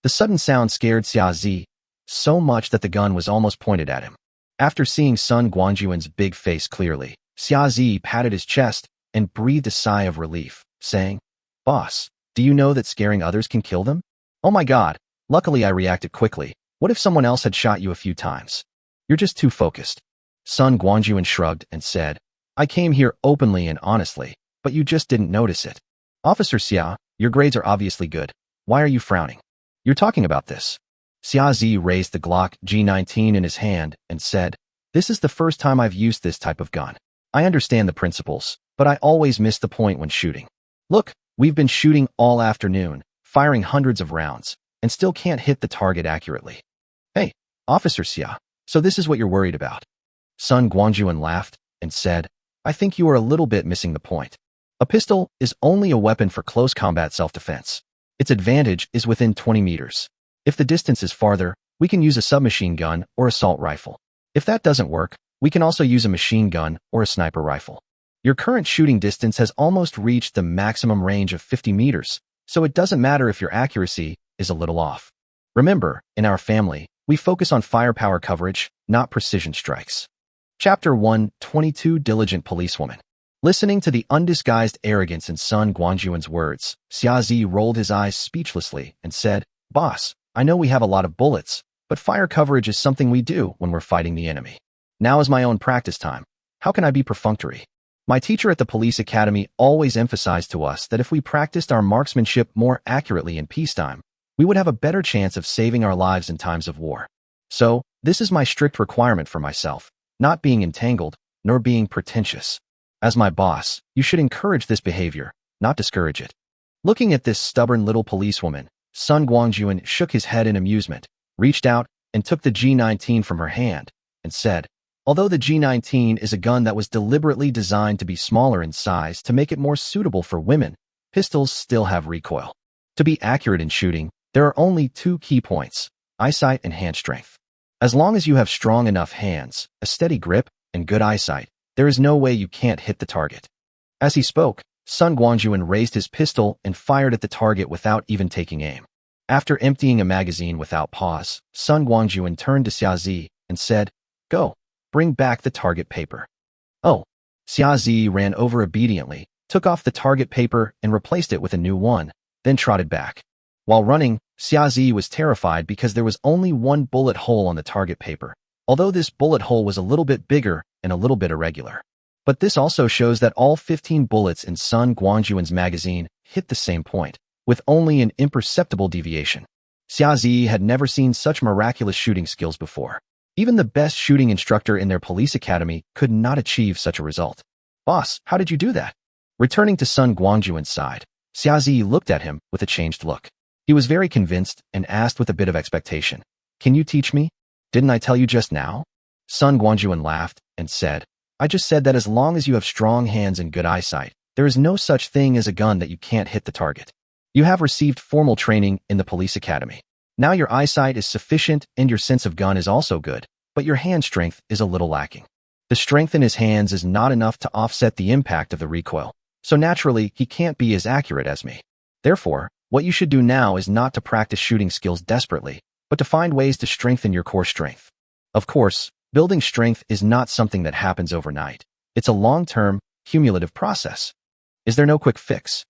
The sudden sound scared Xia Zi so much that the gun was almost pointed at him. After seeing Sun Guangjun's big face clearly, Xia Zi patted his chest and breathed a sigh of relief, saying, "Boss, do you know that scaring others can kill them? Oh my god, luckily I reacted quickly. What if someone else had shot you a few times? You're just too focused." Sun Guangjun shrugged and said, "I came here openly and honestly, but you just didn't notice it. Officer Xia, your grades are obviously good. Why are you frowning? You're talking about this." Xia Zi raised the Glock G19 in his hand and said, "This is the first time I've used this type of gun. I understand the principles, but I always miss the point when shooting. Look, we've been shooting all afternoon, firing hundreds of rounds, and still can't hit the target accurately. Hey, Officer Xia, so this is what you're worried about?" Sun Guangjun laughed and said, "I think you are a little bit missing the point. A pistol is only a weapon for close combat self-defense. Its advantage is within 20 meters. If the distance is farther, we can use a submachine gun or assault rifle. If that doesn't work, we can also use a machine gun or a sniper rifle. Your current shooting distance has almost reached the maximum range of 50 meters, so it doesn't matter if your accuracy is a little off. Remember, in our family, we focus on firepower coverage, not precision strikes." Chapter 122 Diligent Policewoman. Listening to the undisguised arrogance in Sun Guangjun's words, Xia Zi rolled his eyes speechlessly and said, "Boss, I know we have a lot of bullets, but fire coverage is something we do when we're fighting the enemy. Now is my own practice time. How can I be perfunctory? My teacher at the police academy always emphasized to us that if we practiced our marksmanship more accurately in peacetime, we would have a better chance of saving our lives in times of war. So, this is my strict requirement for myself, not being entangled, nor being pretentious. As my boss, you should encourage this behavior, not discourage it." Looking at this stubborn little policewoman, Sun Guangjun shook his head in amusement, reached out, and took the G19 from her hand, and said, "Although the G19 is a gun that was deliberately designed to be smaller in size to make it more suitable for women, pistols still have recoil. To be accurate in shooting, there are only 2 key points: eyesight and hand strength. As long as you have strong enough hands, a steady grip, and good eyesight, there is no way you can't hit the target." As he spoke, Sun Guangjun raised his pistol and fired at the target without even taking aim. After emptying a magazine without pause, Sun Guangjun turned to Xia Zi and said, "Go, bring back the target paper." "Oh." Xia Zi ran over obediently, took off the target paper and replaced it with a new one, then trotted back. While running, Xiaozi was terrified because there was only one bullet hole on the target paper, although this bullet hole was a little bit bigger and a little bit irregular. But this also shows that all 15 bullets in Sun Guangjun's magazine hit the same point, with only an imperceptible deviation. Xiaozi had never seen such miraculous shooting skills before. Even the best shooting instructor in their police academy could not achieve such a result. "Boss, how did you do that?" Returning to Sun Guangjun's side, Xiaozi looked at him with a changed look. He was very convinced and asked with a bit of expectation, "Can you teach me? Didn't I tell you just now?" Sun Guangjun laughed and said, "I just said that as long as you have strong hands and good eyesight, there is no such thing as a gun that you can't hit the target. You have received formal training in the police academy. Now your eyesight is sufficient and your sense of gun is also good, but your hand strength is a little lacking. The strength in his hands is not enough to offset the impact of the recoil, so naturally he can't be as accurate as me. Therefore, what you should do now is not to practice shooting skills desperately, but to find ways to strengthen your core strength. Of course, building strength is not something that happens overnight. It's a long-term, cumulative process. Is there no quick fix?"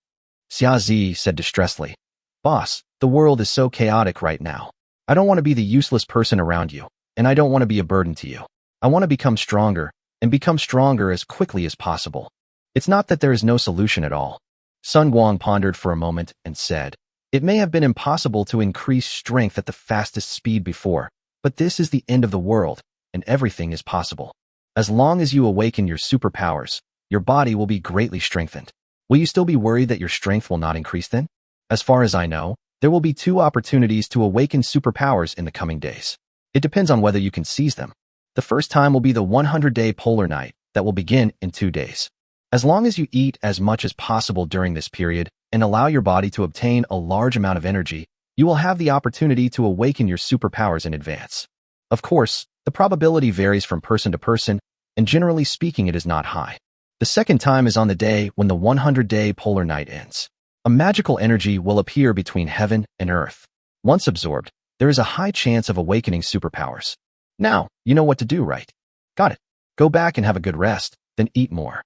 Xiaozi said distressedly, "Boss, the world is so chaotic right now. I don't want to be the useless person around you, and I don't want to be a burden to you. I want to become stronger, and become stronger as quickly as possible. It's not that there is no solution at all." Sun Guang pondered for a moment and said, "It may have been impossible to increase strength at the fastest speed before, but this is the end of the world, and everything is possible. As long as you awaken your superpowers, your body will be greatly strengthened. Will you still be worried that your strength will not increase then? As far as I know, there will be 2 opportunities to awaken superpowers in the coming days. It depends on whether you can seize them. The first time will be the 100-day polar night that will begin in 2 days. As long as you eat as much as possible during this period and allow your body to obtain a large amount of energy, you will have the opportunity to awaken your superpowers in advance. Of course, the probability varies from person to person, and generally speaking it is not high. The second time is on the day when the 100-day polar night ends. A magical energy will appear between heaven and earth. Once absorbed, there is a high chance of awakening superpowers. Now, you know what to do, right? Got it. Go back and have a good rest, then eat more."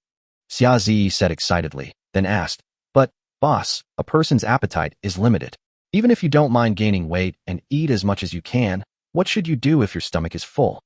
Xiaozi said excitedly, then asked, "But, boss, a person's appetite is limited. Even if you don't mind gaining weight and eat as much as you can, what should you do if your stomach is full?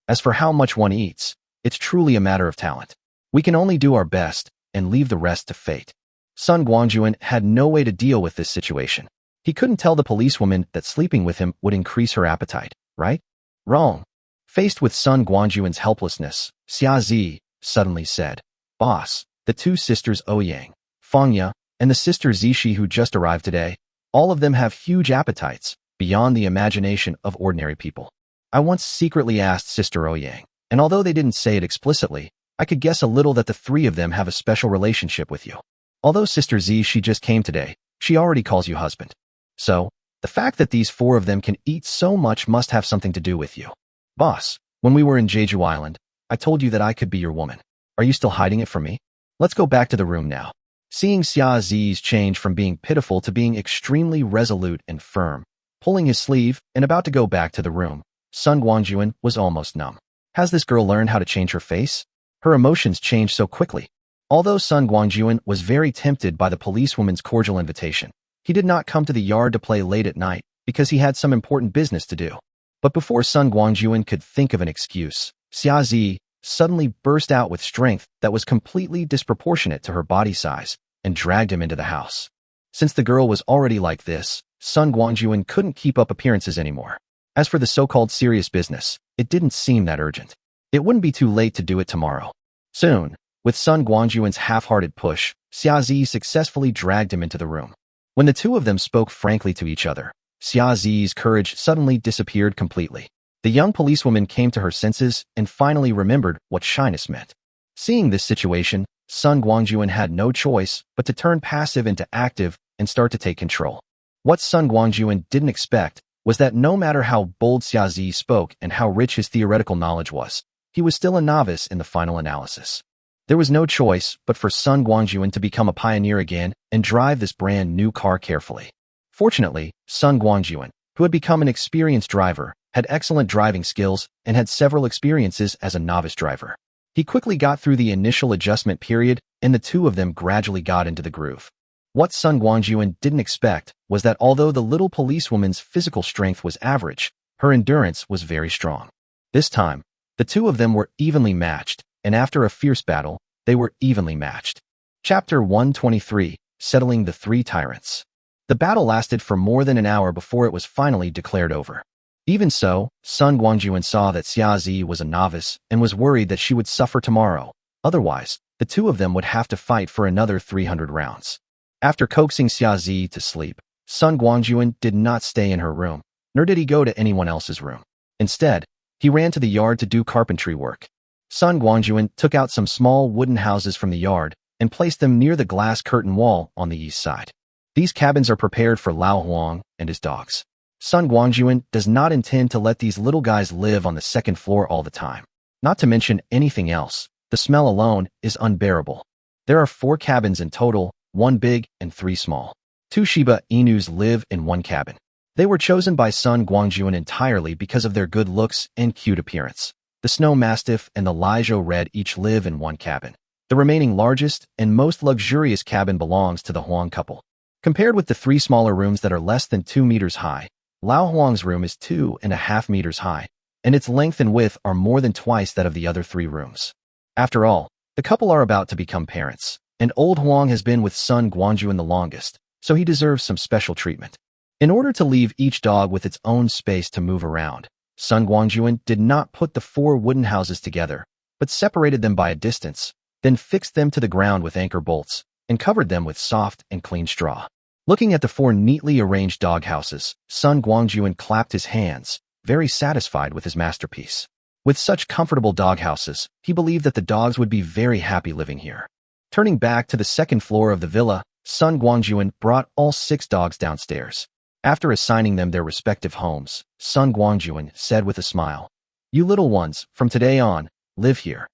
As for how much one eats, it's truly a matter of talent. We can only do our best and leave the rest to fate." Sun Guangjun had no way to deal with this situation. He couldn't tell the policewoman that sleeping with him would increase her appetite, right? Wrong. Faced with Sun Guangjun's helplessness, Xiaozi suddenly said, "Boss, the 2 sisters Ouyang, Fangya, and the sister Zixi who just arrived today, all of them have huge appetites, beyond the imagination of ordinary people. I once secretly asked Sister Ouyang, and although they didn't say it explicitly, I could guess a little that the 3 of them have a special relationship with you. Although Sister Z she just came today, she already calls you husband. So, the fact that these 4 of them can eat so much must have something to do with you. Boss, when we were in Jeju Island, I told you that I could be your woman. Are you still hiding it from me? Let's go back to the room now." Seeing Xiaozi's change from being pitiful to being extremely resolute and firm, pulling his sleeve and about to go back to the room, Sun Guangjun was almost numb. Has this girl learned how to change her face? Her emotions changed so quickly. Although Sun Guangjun was very tempted by the policewoman's cordial invitation, he did not come to the yard to play late at night because he had some important business to do. But before Sun Guangjun could think of an excuse, Xiaozi suddenly burst out with strength that was completely disproportionate to her body size and dragged him into the house. Since the girl was already like this, Sun Guangjun couldn't keep up appearances anymore. As for the so-called serious business, it didn't seem that urgent. It wouldn't be too late to do it tomorrow. Soon, with Sun Guangjun's half-hearted push, Xiaozi successfully dragged him into the room. When the 2 of them spoke frankly to each other, Xiaozi's courage suddenly disappeared completely. The young policewoman came to her senses and finally remembered what shyness meant. Seeing this situation, Sun Guangjun had no choice but to turn passive into active and start to take control. What Sun Guangjun didn't expect was that no matter how bold Xiaozi spoke and how rich his theoretical knowledge was, he was still a novice in the final analysis. There was no choice but for Sun Guangjun to become a pioneer again and drive this brand new car carefully. Fortunately, Sun Guangjun, who had become an experienced driver, had excellent driving skills and had several experiences as a novice driver. He quickly got through the initial adjustment period, and the 2 of them gradually got into the groove. What Sun Guangjun didn't expect was that although the little policewoman's physical strength was average, her endurance was very strong. This time, the two of them were evenly matched, and after a fierce battle, they were evenly matched. Chapter 123, Settling the Three Tyrants. The battle lasted for more than an hour before it was finally declared over. Even so, Sun Guangjun saw that Xia Zi was a novice and was worried that she would suffer tomorrow. Otherwise, the two of them would have to fight for another 300 rounds. After coaxing Xia Zi to sleep, Sun Guangjun did not stay in her room, nor did he go to anyone else's room. Instead, he ran to the yard to do carpentry work. Sun Guangjun took out some small wooden houses from the yard and placed them near the glass curtain wall on the east side. These cabins are prepared for Lao Huang and his dogs. Sun Guangjun does not intend to let these little guys live on the second floor all the time. Not to mention anything else, the smell alone is unbearable. There are 4 cabins in total, 1 big and 3 small. 2 Shiba Inus live in 1 cabin. They were chosen by Sun Guangjun entirely because of their good looks and cute appearance. The Snow Mastiff and the Lijo Red each live in 1 cabin. The remaining largest and most luxurious cabin belongs to the Huang couple. Compared with the 3 smaller rooms that are less than 2 meters high, Lao Huang's room is 2.5 meters high, and its length and width are more than twice that of the other 3 rooms. After all, the couple are about to become parents, and old Huang has been with Sun Guangjun the longest, so he deserves some special treatment. In order to leave each dog with its own space to move around, Sun Guangjun did not put the 4 wooden houses together, but separated them by a distance, then fixed them to the ground with anchor bolts, and covered them with soft and clean straw. Looking at the 4 neatly arranged dog houses, Sun Guangjun clapped his hands, very satisfied with his masterpiece. With such comfortable dog houses, he believed that the dogs would be very happy living here. Turning back to the second floor of the villa, Sun Guangjun brought all 6 dogs downstairs. After assigning them their respective homes, Sun Guangjun said with a smile, "You little ones, from today on, live here."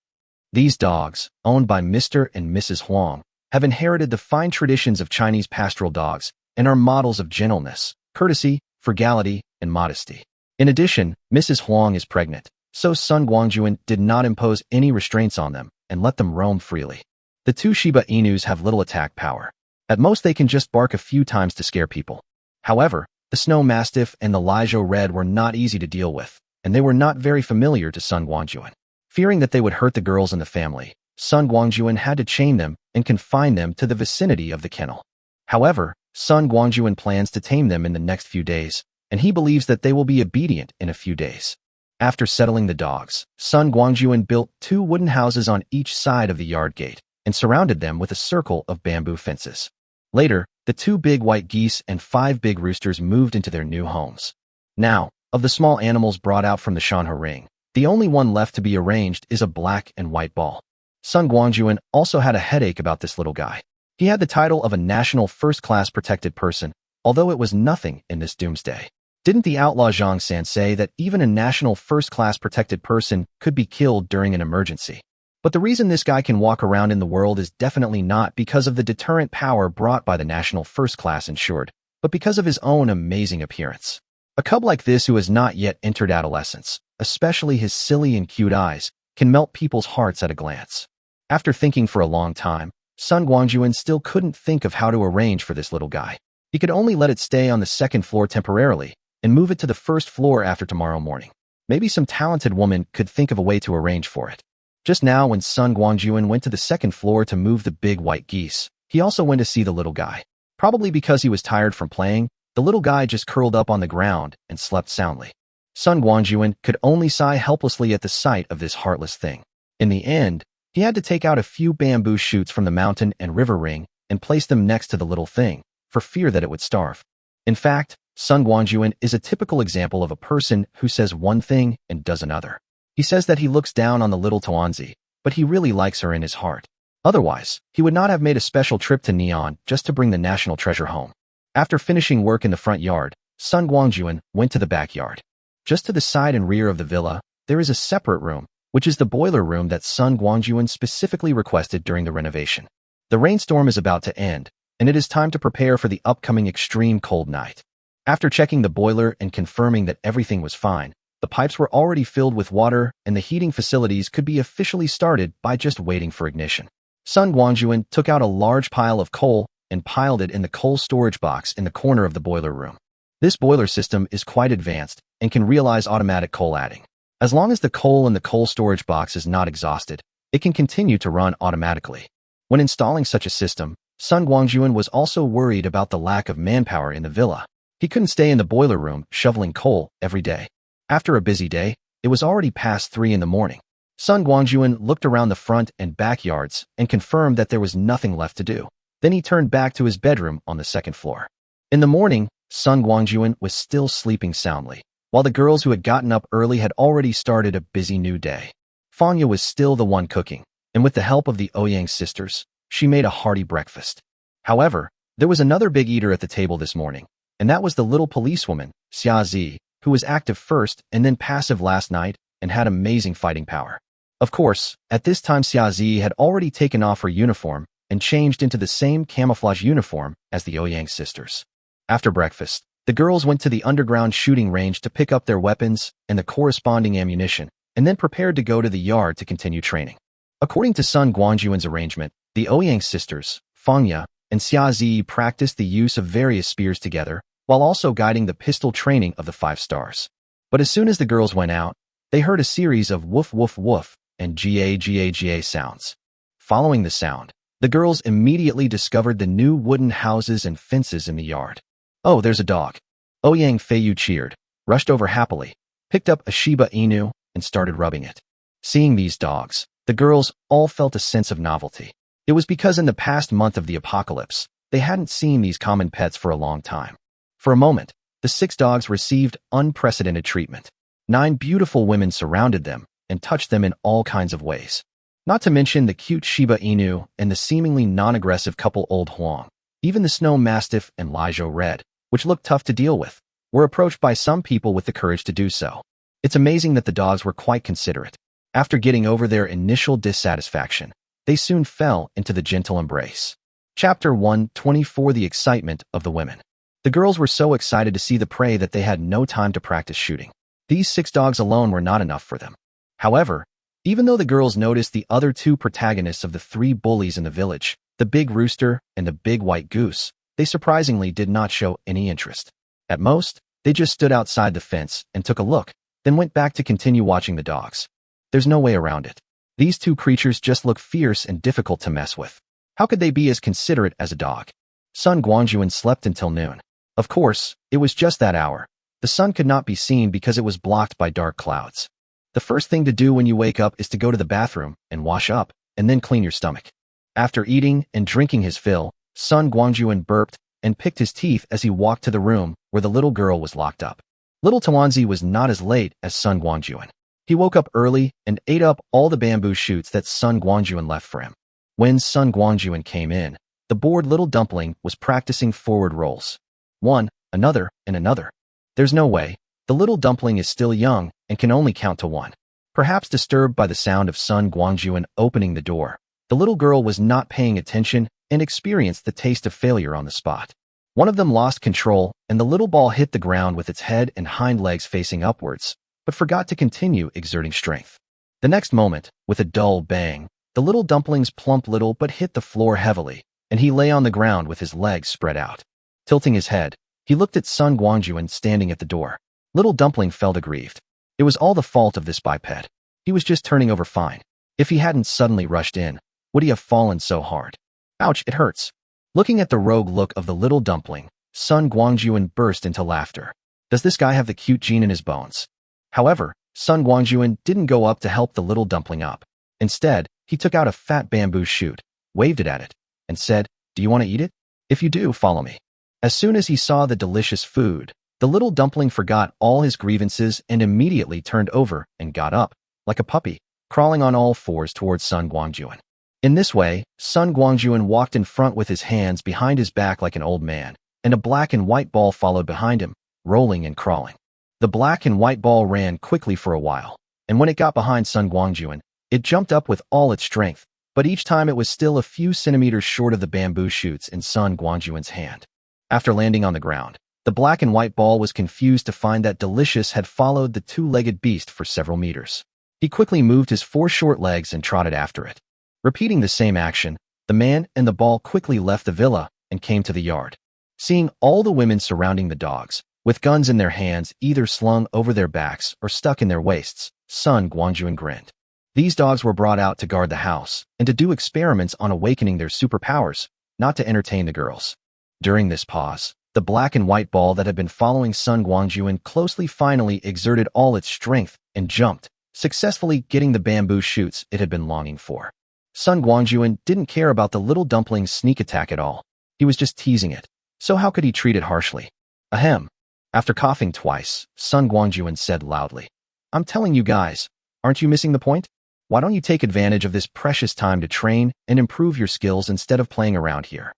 These dogs, owned by Mr. and Mrs. Huang, have inherited the fine traditions of Chinese pastoral dogs and are models of gentleness, courtesy, frugality, and modesty. In addition, Mrs. Huang is pregnant, so Sun Guangjun did not impose any restraints on them and let them roam freely. The 2 Shiba Inus have little attack power. At most they can just bark a few times to scare people. However, the Snow Mastiff and the Lijo Red were not easy to deal with, and they were not very familiar to Sun Guangjun. Fearing that they would hurt the girls in the family, Sun Guangjun had to chain them and confine them to the vicinity of the kennel. However, Sun Guangjun plans to tame them in the next few days, and he believes that they will be obedient in a few days. After settling the dogs, Sun Guangjun built 2 wooden houses on each side of the yard gate and surrounded them with a circle of bamboo fences. Later, the 2 big white geese and 5 big roosters moved into their new homes. Now, of the small animals brought out from the Shanhe ring, the only one left to be arranged is a black and white ball. Sun Guangjun also had a headache about this little guy. He had the title of a national first-class protected person, although it was nothing in this Doomsday. Didn't the outlaw Zhang San say that even a national first-class protected person could be killed during an emergency? But the reason this guy can walk around in the world is definitely not because of the deterrent power brought by the national first-class insured, but because of his own amazing appearance. A cub like this who has not yet entered adolescence, especially his silly and cute eyes, can melt people's hearts at a glance. After thinking for a long time, Sun Guangjun still couldn't think of how to arrange for this little guy. He could only let it stay on the second floor temporarily and move it to the first floor after tomorrow morning. Maybe some talented woman could think of a way to arrange for it. Just now when Sun Guangjun went to the second floor to move the big white geese, he also went to see the little guy. Probably because he was tired from playing, the little guy just curled up on the ground and slept soundly. Sun Guangjun could only sigh helplessly at the sight of this heartless thing. In the end, he had to take out a few bamboo shoots from the mountain and river ring and place them next to the little thing, for fear that it would starve. In fact, Sun Guangjun is a typical example of a person who says one thing and does another. He says that he looks down on the little Tuanzi, but he really likes her in his heart. Otherwise, he would not have made a special trip to Neon just to bring the national treasure home. After finishing work in the front yard, Sun Guangjun went to the backyard. Just to the side and rear of the villa, there is a separate room, which is the boiler room that Sun Guangjun specifically requested during the renovation. The rainstorm is about to end, and it is time to prepare for the upcoming extreme cold night. After checking the boiler and confirming that everything was fine, the pipes were already filled with water and the heating facilities could be officially started by just waiting for ignition. Sun Guangjun took out a large pile of coal and piled it in the coal storage box in the corner of the boiler room. This boiler system is quite advanced and can realize automatic coal adding. As long as the coal in the coal storage box is not exhausted, it can continue to run automatically. When installing such a system, Sun Guangjun was also worried about the lack of manpower in the villa. He couldn't stay in the boiler room shoveling coal every day. After a busy day, it was already past 3 in the morning. Sun Guangjun looked around the front and backyards and confirmed that there was nothing left to do. Then he turned back to his bedroom on the second floor. In the morning, Sun Guangjun was still sleeping soundly, while the girls who had gotten up early had already started a busy new day. Fanya was still the one cooking, and with the help of the Ouyang sisters, she made a hearty breakfast. However, there was another big eater at the table this morning, and that was the little policewoman, Xia Zi, who was active first and then passive last night and had amazing fighting power. Of course, at this time Xia Zi had already taken off her uniform and changed into the same camouflage uniform as the Ouyang sisters. After breakfast, the girls went to the underground shooting range to pick up their weapons and the corresponding ammunition, and then prepared to go to the yard to continue training. According to Sun Guangjun's arrangement, the Ouyang sisters, Fanya, and Xia Zi practiced the use of various spears together, while also guiding the pistol training of the 5 stars. But as soon as the girls went out, they heard a series of woof woof woof and ga sounds. Following the sound, the girls immediately discovered the new wooden houses and fences in the yard. "Oh, there's a dog." Ouyang Feiyu cheered, rushed over happily, picked up a Shiba Inu, and started rubbing it. Seeing these dogs, the girls all felt a sense of novelty. It was because in the past month of the apocalypse, they hadn't seen these common pets for a long time. For a moment, the 6 dogs received unprecedented treatment. 9 beautiful women surrounded them and touched them in all kinds of ways. Not to mention the cute Shiba Inu and the seemingly non-aggressive couple Old Huang. Even the Snow Mastiff and Lijo Red, which looked tough to deal with, were approached by some people with the courage to do so. It's amazing that the dogs were quite considerate. After getting over their initial dissatisfaction, they soon fell into the gentle embrace. Chapter 124: The Excitement of the Women. The girls were so excited to see the prey that they had no time to practice shooting. These 6 dogs alone were not enough for them. However, even though the girls noticed the other 2 protagonists of the 3 bullies in the village, the big rooster and the big white goose, they surprisingly did not show any interest. At most, they just stood outside the fence and took a look, then went back to continue watching the dogs. There's no way around it. These 2 creatures just look fierce and difficult to mess with. How could they be as considerate as a dog? Sun Guangjun slept until noon. Of course, it was just that hour. The sun could not be seen because it was blocked by dark clouds. The first thing to do when you wake up is to go to the bathroom and wash up, and then clean your stomach. After eating and drinking his fill, Sun Guangjun burped and picked his teeth as he walked to the room where the little girl was locked up. Little Tawanzi was not as late as Sun Guangjun. He woke up early and ate up all the bamboo shoots that Sun Guangjun left for him. When Sun Guangjun came in, the bored little dumpling was practicing forward rolls. One, another, and another. There's no way. The little dumpling is still young and can only count to 1. Perhaps disturbed by the sound of Sun Guangjun opening the door, the little girl was not paying attention and experienced the taste of failure on the spot. One of them lost control and the little ball hit the ground with its head and hind legs facing upwards, but forgot to continue exerting strength. The next moment, with a dull bang, the little dumpling's plump little but hit the floor heavily, and he lay on the ground with his legs spread out. Tilting his head, he looked at Sun Guangjun standing at the door. Little dumpling felt aggrieved. It was all the fault of this biped. He was just turning over fine. If he hadn't suddenly rushed in, would he have fallen so hard? Ouch, it hurts. Looking at the rogue look of the little dumpling, Sun Guangjun burst into laughter. Does this guy have the cute gene in his bones? However, Sun Guangjun didn't go up to help the little dumpling up. Instead, he took out a fat bamboo shoot, waved it at it, and said, "Do you want to eat it? If you do, follow me." As soon as he saw the delicious food, the little dumpling forgot all his grievances and immediately turned over and got up, like a puppy, crawling on all 4s towards Sun Guangjun. In this way, Sun Guangjun walked in front with his hands behind his back like an old man, and a black and white ball followed behind him, rolling and crawling. The black and white ball ran quickly for a while, and when it got behind Sun Guangjun, it jumped up with all its strength, but each time it was still a few centimeters short of the bamboo shoots in Sun Guangjun's hand. After landing on the ground, the black and white ball was confused to find that Delicious had followed the 2-legged beast for several meters. He quickly moved his 4 short legs and trotted after it. Repeating the same action, the man and the ball quickly left the villa and came to the yard. Seeing all the women surrounding the dogs, with guns in their hands either slung over their backs or stuck in their waists, Sun Guangjun grinned. These dogs were brought out to guard the house and to do experiments on awakening their superpowers, not to entertain the girls. During this pause, the black and white ball that had been following Sun Guangjun closely finally exerted all its strength and jumped, successfully getting the bamboo shoots it had been longing for. Sun Guangjun didn't care about the little dumpling's sneak attack at all. He was just teasing it, so how could he treat it harshly? Ahem. After coughing twice, Sun Guangjun said loudly, "I'm telling you guys, aren't you missing the point? Why don't you take advantage of this precious time to train and improve your skills instead of playing around here?"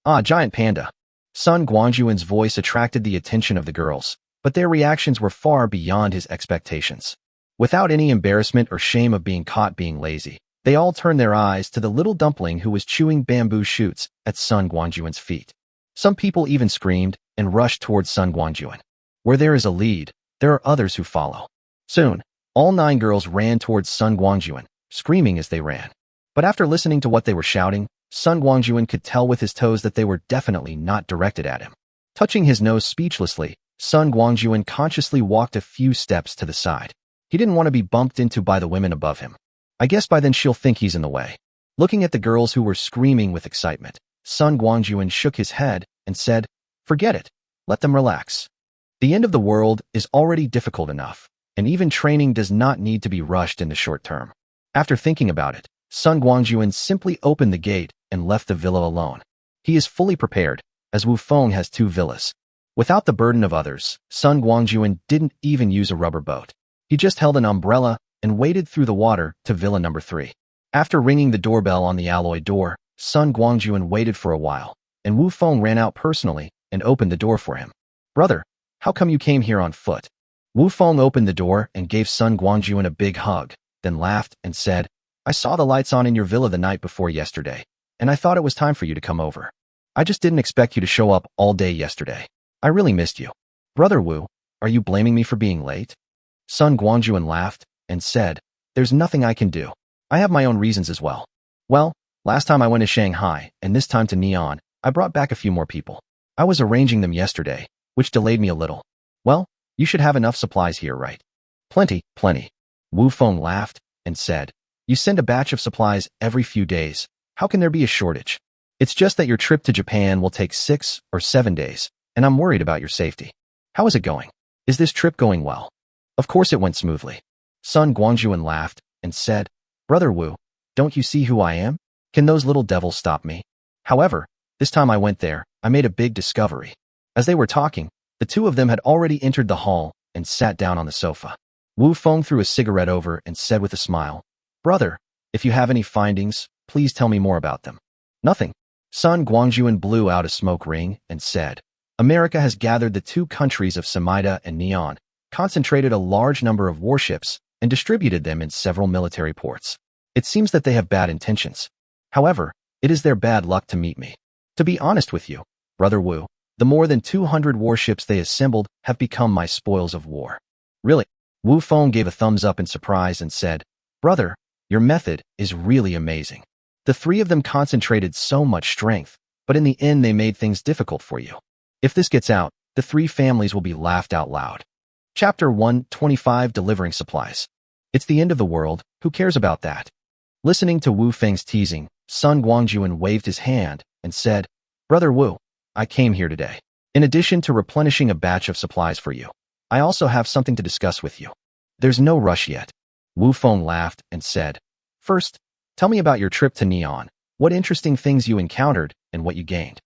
"Ah, giant panda." Sun Guangjun's voice attracted the attention of the girls, but their reactions were far beyond his expectations. Without any embarrassment or shame of being caught being lazy, they all turned their eyes to the little dumpling who was chewing bamboo shoots at Sun Guangjun's feet. Some people even screamed and rushed towards Sun Guangjun. Where there is a lead, there are others who follow. Soon, all 9 girls ran towards Sun Guangjun, screaming as they ran. But after listening to what they were shouting, Sun Guangjun could tell with his toes that they were definitely not directed at him. Touching his nose speechlessly, Sun Guangjun consciously walked a few steps to the side. He didn't want to be bumped into by the women above him. I guess by then she'll think he's in the way. Looking at the girls who were screaming with excitement, Sun Guangjun shook his head and said, "Forget it. Let them relax. The end of the world is already difficult enough, and even training does not need to be rushed in the short term." After thinking about it, Sun Guangjun simply opened the gate and left the villa alone. He is fully prepared, as Wu Feng has 2 villas. Without the burden of others, Sun Guangjun didn't even use a rubber boat. He just held an umbrella and waded through the water to villa number 3. After ringing the doorbell on the alloy door, Sun Guangjun waited for a while, and Wu Feng ran out personally and opened the door for him. "Brother, how come you came here on foot?" Wu Feng opened the door and gave Sun Guangjun a big hug, then laughed and said, "I saw the lights on in your villa the night before yesterday, and I thought it was time for you to come over. I just didn't expect you to show up all day yesterday. I really missed you." "Brother Wu, are you blaming me for being late?" Sun Guangjun laughed and said, "There's nothing I can do. I have my own reasons as well. Well, last time I went to Shanghai, and this time to Neon, I brought back a few more people. I was arranging them yesterday, which delayed me a little. Well, you should have enough supplies here, right?" "Plenty, plenty." Wu Feng laughed and said, "You send a batch of supplies every few days. How can there be a shortage? It's just that your trip to Japan will take 6 or 7 days, and I'm worried about your safety. How is it going? Is this trip going well?" "Of course it went smoothly." Sun Guangjun laughed and said, "Brother Wu, don't you see who I am? Can those little devils stop me?" However, this time I went there, I made a big discovery. As they were talking, the 2 of them had already entered the hall and sat down on the sofa. Wu Feng threw a cigarette over and said with a smile, "Brother, if you have any findings, please tell me more about them." "Nothing." Sun Guangjun blew out a smoke ring and said, "America has gathered the 2 countries of Samida and Neon, concentrated a large number of warships, and distributed them in several military ports. It seems that they have bad intentions. However, it is their bad luck to meet me. To be honest with you, Brother Wu, the more than 200 warships they assembled have become my spoils of war." "Really?" Wu Feng gave a thumbs up in surprise and said, "Brother, your method is really amazing. The 3 of them concentrated so much strength, but in the end they made things difficult for you. If this gets out, the 3 families will be laughed out loud." Chapter 125, Delivering Supplies. It's the end of the world, who cares about that? Listening to Wu Feng's teasing, Sun Guangjun waved his hand and said, "Brother Wu, I came here today. In addition to replenishing a batch of supplies for you, I also have something to discuss with you." "There's no rush yet." Wu Feng laughed and said, "First, tell me about your trip to Neon, what interesting things you encountered and what you gained."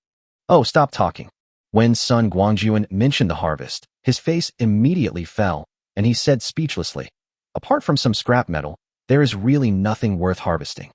"Oh, stop talking." When Sun Guangjun mentioned the harvest, his face immediately fell, and he said speechlessly, "Apart from some scrap metal, there is really nothing worth harvesting."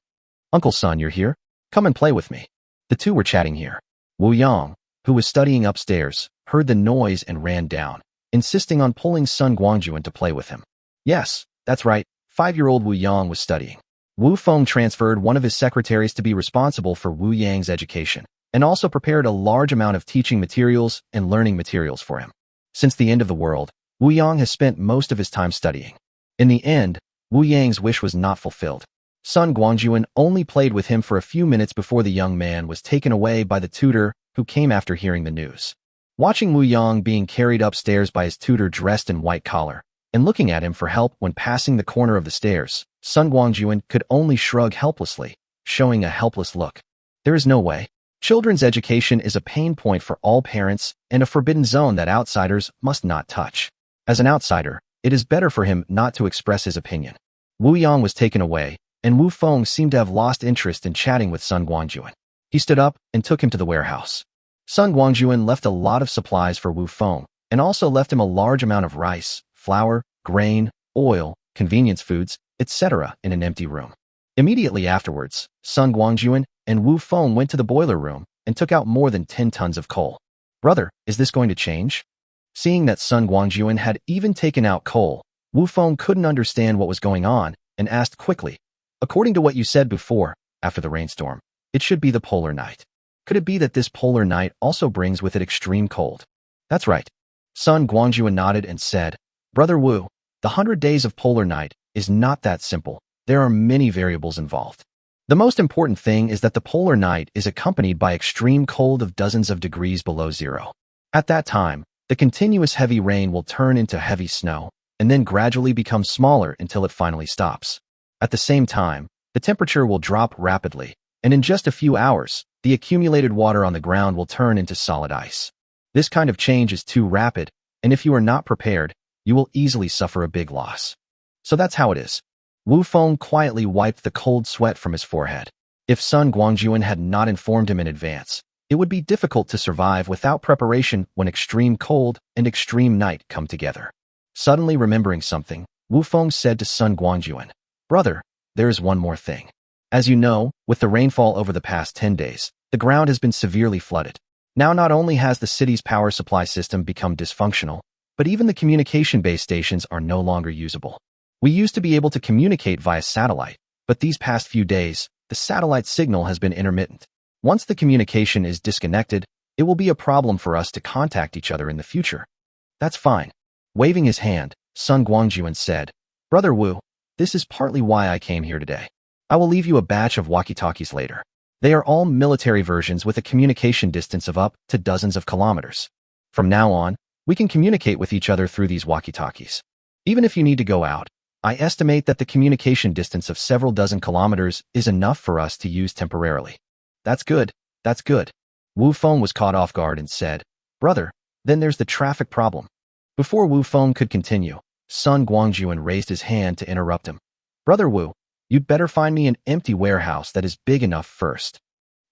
"Uncle Sun, you're here? Come and play with me." The 2 were chatting here. Wu Yang, who was studying upstairs, heard the noise and ran down, insisting on pulling Sun Guangjun to play with him. Yes, that's right, 5-year-old Wu Yang was studying. Wu Feng transferred one of his secretaries to be responsible for Wu Yang's education, and also prepared a large amount of teaching materials and learning materials for him. Since the end of the world, Wu Yang has spent most of his time studying. In the end, Wu Yang's wish was not fulfilled. Sun Guangjun only played with him for a few minutes before the young man was taken away by the tutor who came after hearing the news. Watching Wu Yang being carried upstairs by his tutor dressed in white collar, and looking at him for help when passing the corner of the stairs, Sun Guangjun could only shrug helplessly, showing a helpless look. There is no way. Children's education is a pain point for all parents and a forbidden zone that outsiders must not touch. As an outsider, it is better for him not to express his opinion. Wu Yang was taken away, and Wu Feng seemed to have lost interest in chatting with Sun Guangjun. He stood up and took him to the warehouse. Sun Guangjun left a lot of supplies for Wu Feng, and also left him a large amount of rice, flour, grain, oil, convenience foods, etc. in an empty room. Immediately afterwards, Sun Guangjun and Wu Feng went to the boiler room and took out more than 10 tons of coal. Brother, is this going to change? Seeing that Sun Guangjun had even taken out coal, Wu Feng couldn't understand what was going on and asked quickly, according to what you said before, after the rainstorm, it should be the polar night. Could it be that this polar night also brings with it extreme cold? That's right. Sun Guangjun nodded and said, Brother Wu, the 100 days of polar night is not that simple. There are many variables involved. The most important thing is that the polar night is accompanied by extreme cold of dozens of degrees below zero. At that time, the continuous heavy rain will turn into heavy snow, and then gradually become smaller until it finally stops. At the same time, the temperature will drop rapidly, and in just a few hours, the accumulated water on the ground will turn into solid ice. This kind of change is too rapid, and if you are not prepared, you will easily suffer a big loss. So that's how it is. Wu Feng quietly wiped the cold sweat from his forehead. If Sun Guangjun had not informed him in advance, it would be difficult to survive without preparation when extreme cold and extreme night come together. Suddenly remembering something, Wu Feng said to Sun Guangjun, Brother, there is one more thing. As you know, with the rainfall over the past 10 days, the ground has been severely flooded. Now not only has the city's power supply system become dysfunctional, but even the communication base stations are no longer usable. We used to be able to communicate via satellite, but these past few days, the satellite signal has been intermittent. Once the communication is disconnected, it will be a problem for us to contact each other in the future. That's fine. Waving his hand, Sun Guangjun said, Brother Wu, this is partly why I came here today. I will leave you a batch of walkie-talkies later. They are all military versions with a communication distance of up to dozens of kilometers. From now on, we can communicate with each other through these walkie-talkies. Even if you need to go out, I estimate that the communication distance of several dozen kilometers is enough for us to use temporarily. That's good, that's good. Wu Feng was caught off guard and said, Brother, then there's the traffic problem. Before Wu Feng could continue, Sun Guangjun raised his hand to interrupt him. Brother Wu, you'd better find me an empty warehouse that is big enough first.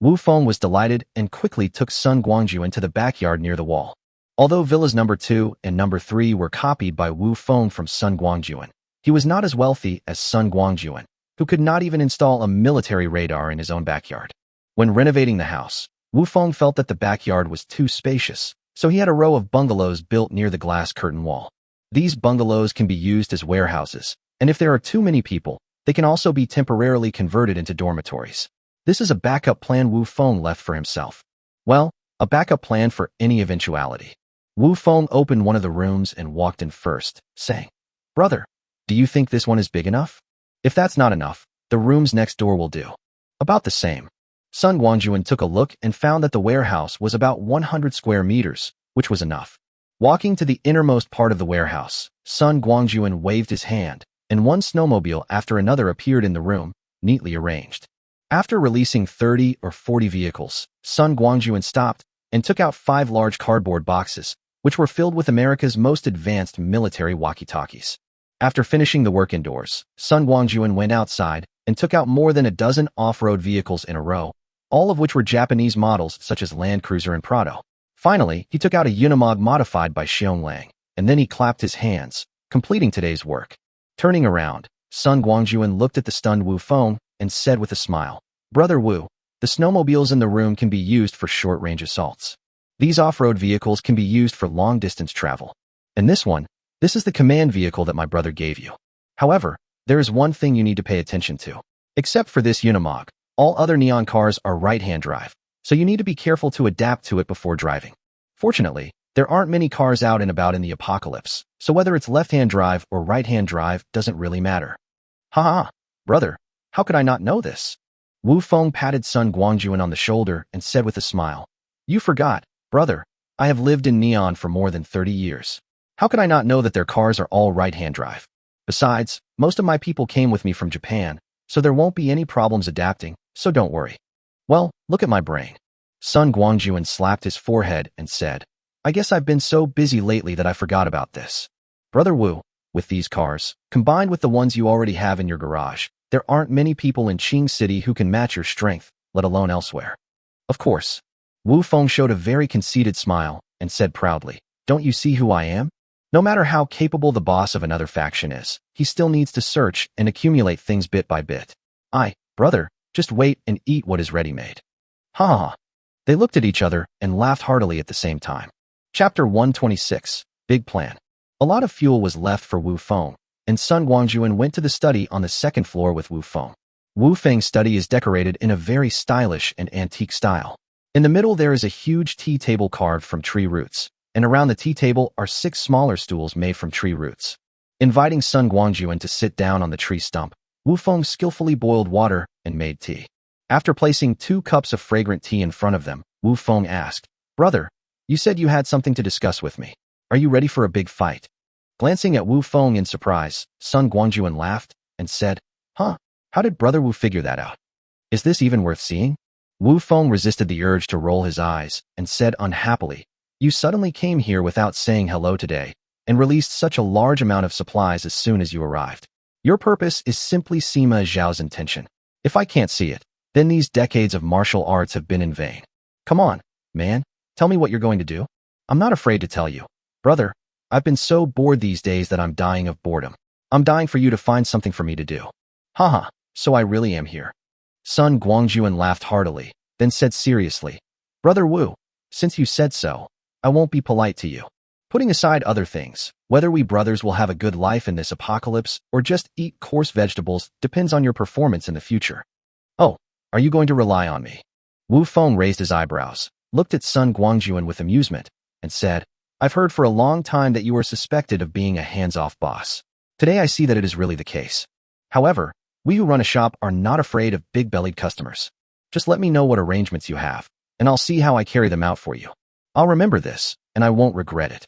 Wu Feng was delighted and quickly took Sun Guangjun to the backyard near the wall. Although villas number 2 and number 3 were copied by Wu Feng from Sun Guangjun, he was not as wealthy as Sun Guangjun, who could not even install a military radar in his own backyard. When renovating the house, Wu Feng felt that the backyard was too spacious, so he had a row of bungalows built near the glass curtain wall. These bungalows can be used as warehouses, and if there are too many people, they can also be temporarily converted into dormitories. This is a backup plan Wu Feng left for himself. Well, a backup plan for any eventuality. Wu Feng opened one of the rooms and walked in first, saying, Brother, do you think this one is big enough? If that's not enough, the rooms next door will do. About the same. Sun Guangjun took a look and found that the warehouse was about 100 square meters, which was enough. Walking to the innermost part of the warehouse, Sun Guangjun waved his hand, and one snowmobile after another appeared in the room, neatly arranged. After releasing 30 or 40 vehicles, Sun Guangjun stopped and took out 5 large cardboard boxes, which were filled with America's most advanced military walkie-talkies. After finishing the work indoors, Sun Guangjun went outside and took out more than a dozen off-road vehicles in a row, all of which were Japanese models such as Land Cruiser and Prado. Finally, he took out a Unimog modified by Xionglang, and then he clapped his hands, completing today's work. Turning around, Sun Guangjun looked at the stunned Wu Feng and said with a smile, Brother Wu, the snowmobiles in the room can be used for short-range assaults. These off-road vehicles can be used for long-distance travel. And this is the command vehicle that my brother gave you. However, there is one thing you need to pay attention to. Except for this Unimog, all other Neon cars are right-hand drive, so you need to be careful to adapt to it before driving. Fortunately, there aren't many cars out and about in the apocalypse, so whether it's left-hand drive or right-hand drive doesn't really matter. Haha, brother, how could I not know this? Wu Feng patted Sun Guangjun on the shoulder and said with a smile, You forgot, brother. I have lived in Neon for more than 30 years. How could I not know that their cars are all right-hand drive? Besides, most of my people came with me from Japan, so there won't be any problems adapting, so don't worry. Well, look at my brain. Sun Guangjun slapped his forehead and said, I guess I've been so busy lately that I forgot about this. Brother Wu, with these cars, combined with the ones you already have in your garage, there aren't many people in Qing City who can match your strength, let alone elsewhere. Of course. Wu Feng showed a very conceited smile and said proudly, Don't you see who I am? No matter how capable the boss of another faction is, he still needs to search and accumulate things bit by bit. Brother, just wait and eat what is ready-made. Ha ha ha. They looked at each other and laughed heartily at the same time. Chapter 126, Big Plan. A lot of fuel was left for Wu Feng, and Sun Guangjun went to the study on the second floor with Wu Feng. Wu Feng's study is decorated in a very stylish and antique style. In the middle there is a huge tea table carved from tree roots, and around the tea table are 6 smaller stools made from tree roots. Inviting Sun Guangjun to sit down on the tree stump, Wu Feng skillfully boiled water and made tea. After placing 2 cups of fragrant tea in front of them, Wu Feng asked, Brother, you said you had something to discuss with me. Are you ready for a big fight? Glancing at Wu Feng in surprise, Sun Guangjun laughed and said, Huh, how did Brother Wu figure that out? Is this even worth seeing? Wu Feng resisted the urge to roll his eyes and said unhappily, You suddenly came here without saying hello today and released such a large amount of supplies as soon as you arrived. Your purpose is simply Sima Zhao's intention. If I can't see it, then these decades of martial arts have been in vain. Come on, man, tell me what you're going to do. I'm not afraid to tell you. Brother, I've been so bored these days that I'm dying of boredom. I'm dying for you to find something for me to do. Haha, so I really am here. Sun Guangjun laughed heartily, then said seriously, Brother Wu, since you said so, I won't be polite to you. Putting aside other things, whether we brothers will have a good life in this apocalypse or just eat coarse vegetables depends on your performance in the future. Oh, are you going to rely on me? Wu Feng raised his eyebrows, looked at Sun Guangjun with amusement, and said, I've heard for a long time that you are suspected of being a hands-off boss. Today I see that it is really the case. However, we who run a shop are not afraid of big-bellied customers. Just let me know what arrangements you have, and I'll see how I carry them out for you. I'll remember this, and I won't regret it.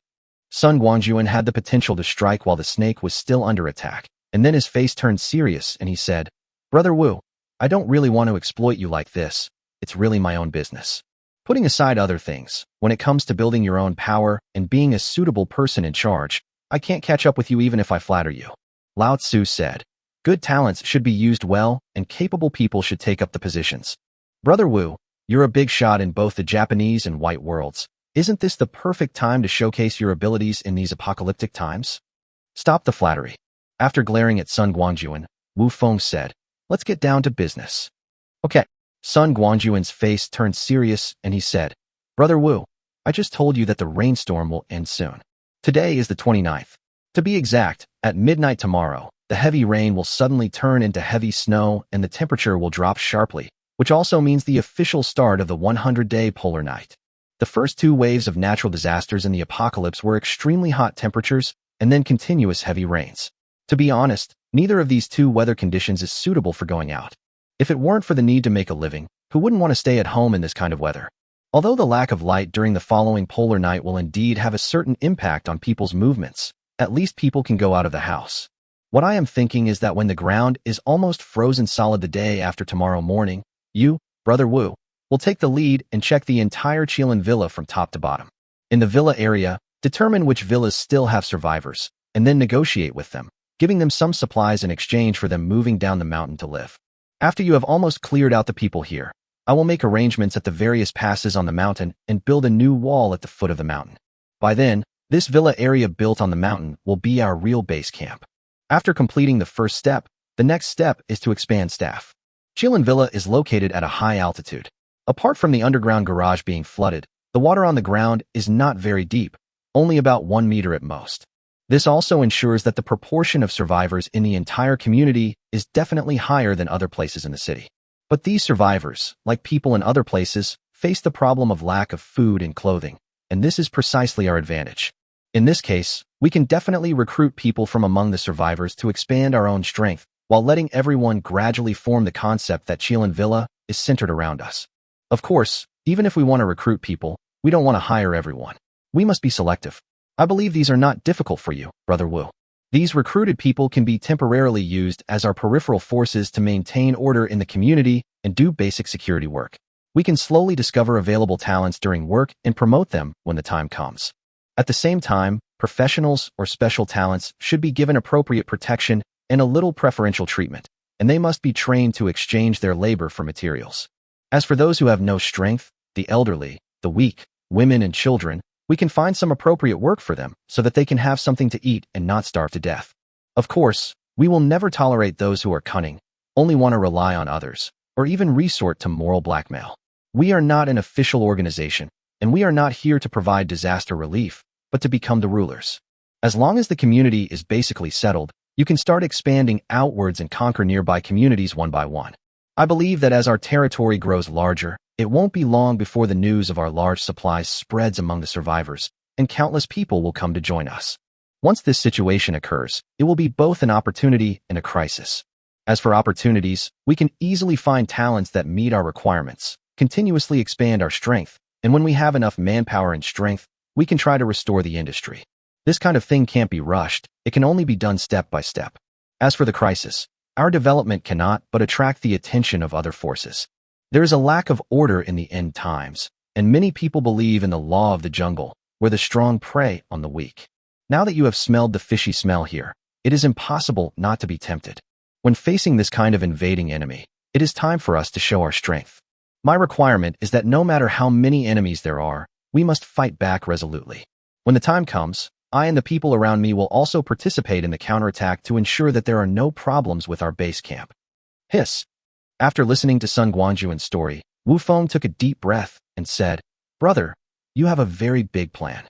Sun Guangjun had the potential to strike while the snake was still under attack, and then his face turned serious and he said, Brother Wu, I don't really want to exploit you like this. It's really my own business. Putting aside other things, when it comes to building your own power and being a suitable person in charge, I can't catch up with you even if I flatter you. Lao Tzu said, Good talents should be used well, and capable people should take up the positions. Brother Wu, you're a big shot in both the Japanese and white worlds. Isn't this the perfect time to showcase your abilities in these apocalyptic times? Stop the flattery. After glaring at Sun Guangjun, Wu Feng said, Let's get down to business. Okay. Sun Guangjun's face turned serious and he said, Brother Wu, I just told you that the rainstorm will end soon. Today is the 29th. To be exact, at midnight tomorrow, the heavy rain will suddenly turn into heavy snow and the temperature will drop sharply, which also means the official start of the 100-day polar night. The first 2 waves of natural disasters in the apocalypse were extremely hot temperatures and then continuous heavy rains. To be honest, neither of these 2 weather conditions is suitable for going out. If it weren't for the need to make a living, who wouldn't want to stay at home in this kind of weather? Although the lack of light during the following polar night will indeed have a certain impact on people's movements, at least people can go out of the house. What I am thinking is that when the ground is almost frozen solid the day after tomorrow morning, you, Brother Wu, will take the lead and check the entire Qilin villa from top to bottom. In the villa area, determine which villas still have survivors, and then negotiate with them, giving them some supplies in exchange for them moving down the mountain to live. After you have almost cleared out the people here, I will make arrangements at the various passes on the mountain and build a new wall at the foot of the mountain. By then, this villa area built on the mountain will be our real base camp. After completing the first step, the next step is to expand staff. Qilin Villa is located at a high altitude. Apart from the underground garage being flooded, the water on the ground is not very deep, only about 1 meter at most. This also ensures that the proportion of survivors in the entire community is definitely higher than other places in the city. But these survivors, like people in other places, face the problem of lack of food and clothing, and this is precisely our advantage. In this case, we can definitely recruit people from among the survivors to expand our own strength, while letting everyone gradually form the concept that Qilin Villa is centered around us. Of course, Even if we want to recruit people, we don't want to hire everyone. We must be selective. I believe these are not difficult for you, Brother Wu. These recruited people can be temporarily used as our peripheral forces to maintain order in the community and do basic security work. We can slowly discover available talents during work and promote them when the time comes. At the same time, professionals or special talents should be given appropriate protection and a little preferential treatment, and they must be trained to exchange their labor for materials. As for those who have no strength, the elderly, the weak, women and children, we can find some appropriate work for them so that they can have something to eat and not starve to death. Of course, we will never tolerate those who are cunning, only want to rely on others, or even resort to moral blackmail. We are not an official organization, and we are not here to provide disaster relief, but to become the rulers. As long as the community is basically settled, you can start expanding outwards and conquer nearby communities one by one. I believe that as our territory grows larger, it won't be long before the news of our large supplies spreads among the survivors, and countless people will come to join us. Once this situation occurs, it will be both an opportunity and a crisis. As for opportunities, we can easily find talents that meet our requirements, continuously expand our strength, and when we have enough manpower and strength, we can try to restore the industry. This kind of thing can't be rushed, it can only be done step by step. As for the crisis, our development cannot but attract the attention of other forces. There is a lack of order in the end times, and many people believe in the law of the jungle, where the strong prey on the weak. Now that you have smelled the fishy smell here, it is impossible not to be tempted. When facing this kind of invading enemy, it is time for us to show our strength. My requirement is that no matter how many enemies there are, we must fight back resolutely. When the time comes, I and the people around me will also participate in the counterattack to ensure that there are no problems with our base camp. Hiss. After listening to Sun Guangjun's story, Wu Feng took a deep breath and said, "Brother, you have a very big plan."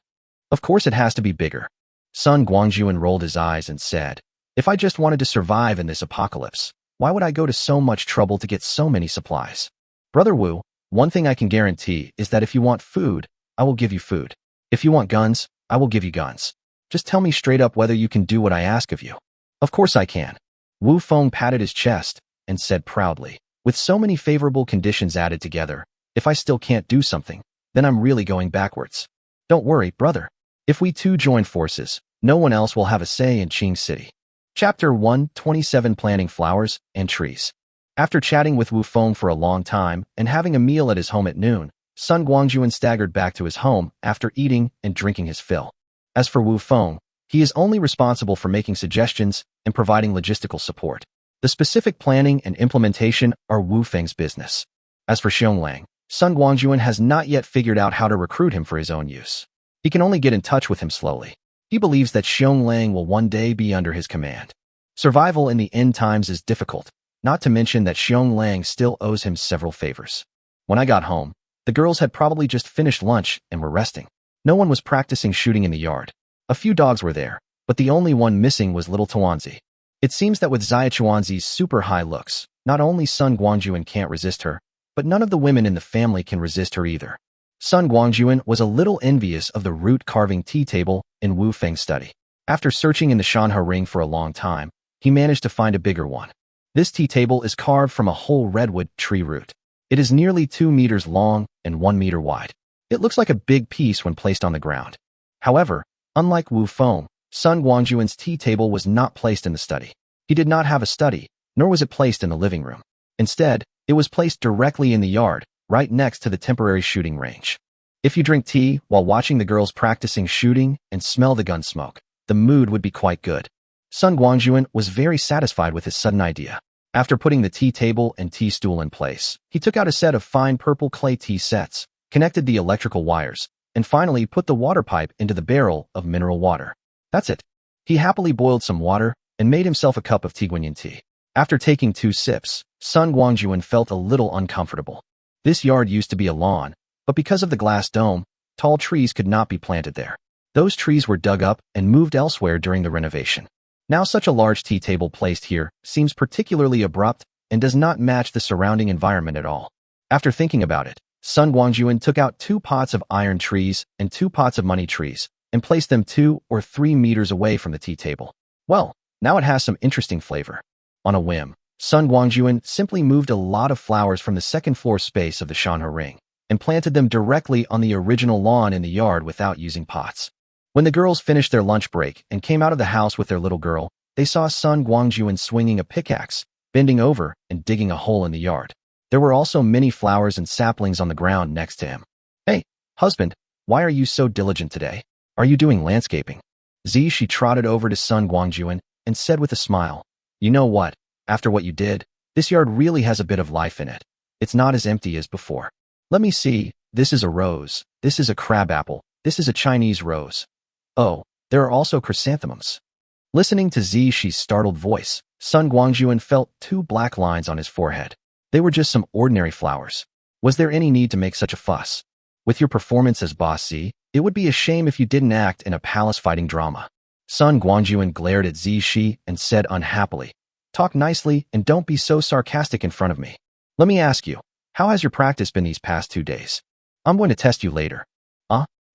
"Of course it has to be bigger." Sun Guangjun rolled his eyes and said, "If I just wanted to survive in this apocalypse, why would I go to so much trouble to get so many supplies? Brother Wu, one thing I can guarantee is that if you want food, I will give you food. If you want guns, I will give you guns. Just tell me straight up whether you can do what I ask of you." "Of course I can." Wu Feng patted his chest and said proudly, "With so many favorable conditions added together, if I still can't do something, then I'm really going backwards. Don't worry, brother. If we two join forces, no one else will have a say in Qing City." Chapter 127 Planting Flowers and Trees. After chatting with Wu Feng for a long time and having a meal at his home at noon, Sun Guangjun staggered back to his home after eating and drinking his fill. As for Wu Feng, he is only responsible for making suggestions and providing logistical support. The specific planning and implementation are Wu Feng's business. As for Xionglang, Sun Guangjun has not yet figured out how to recruit him for his own use. He can only get in touch with him slowly. He believes that Xionglang will one day be under his command. Survival in the end times is difficult, not to mention that Xionglang still owes him several favors. When I got home, the girls had probably just finished lunch and were resting. No one was practicing shooting in the yard. A few dogs were there, but the only one missing was little Tuanzi. It seems that with Xia Chuanzi's super high looks, not only Sun Guangjun can't resist her, but none of the women in the family can resist her either. Sun Guangjun was a little envious of the root carving tea table in Wu Feng's study. After searching in the Shanhe ring for a long time, he managed to find a bigger one. This tea table is carved from a whole redwood tree root. It is nearly 2 meters long and 1 meter wide. It looks like a big piece when placed on the ground. However, unlike Wu Feng, Sun Guangjun's tea table was not placed in the study. He did not have a study, nor was it placed in the living room. Instead, it was placed directly in the yard, right next to the temporary shooting range. If you drink tea while watching the girls practicing shooting and smell the gun smoke, the mood would be quite good. Sun Guangjun was very satisfied with his sudden idea. After putting the tea table and tea stool in place, he took out a set of fine purple clay tea sets, connected the electrical wires, and finally put the water pipe into the barrel of mineral water. That's it. He happily boiled some water and made himself a cup of Tiguanyin tea. After taking 2 sips, Sun Guangjun felt a little uncomfortable. This yard used to be a lawn, but because of the glass dome, tall trees could not be planted there. Those trees were dug up and moved elsewhere during the renovation. Now such a large tea table placed here seems particularly abrupt and does not match the surrounding environment at all. After thinking about it, Sun Guangjun took out 2 pots of iron trees and 2 pots of money trees and placed them 2 or 3 meters away from the tea table. Well, now it has some interesting flavor. On a whim, Sun Guangjun simply moved a lot of flowers from the second floor space of the Shanhe ring. and planted them directly on the original lawn in the yard without using pots. When the girls finished their lunch break and came out of the house with their little girl, they saw Sun Guangjun swinging a pickaxe, bending over and digging a hole in the yard. There were also many flowers and saplings on the ground next to him. "Hey, husband, why are you so diligent today? Are you doing landscaping?" She trotted over to Sun Guangjun and said with a smile, "You know what? After what you did, this yard really has a bit of life in it. It's not as empty as before. Let me see, this is a rose, this is a crabapple, this is a Chinese rose. Oh, there are also chrysanthemums." Listening to Shi's startled voice, Sun Guangjun felt 2 black lines on his forehead. They were just some ordinary flowers. Was there any need to make such a fuss? With your performance as boss Z, it would be a shame if you didn't act in a palace-fighting drama. Sun Guangjun glared at Shi and said unhappily, "Talk nicely and don't be so sarcastic in front of me. Let me ask you, how has your practice been these past 2 days? I'm going to test you later."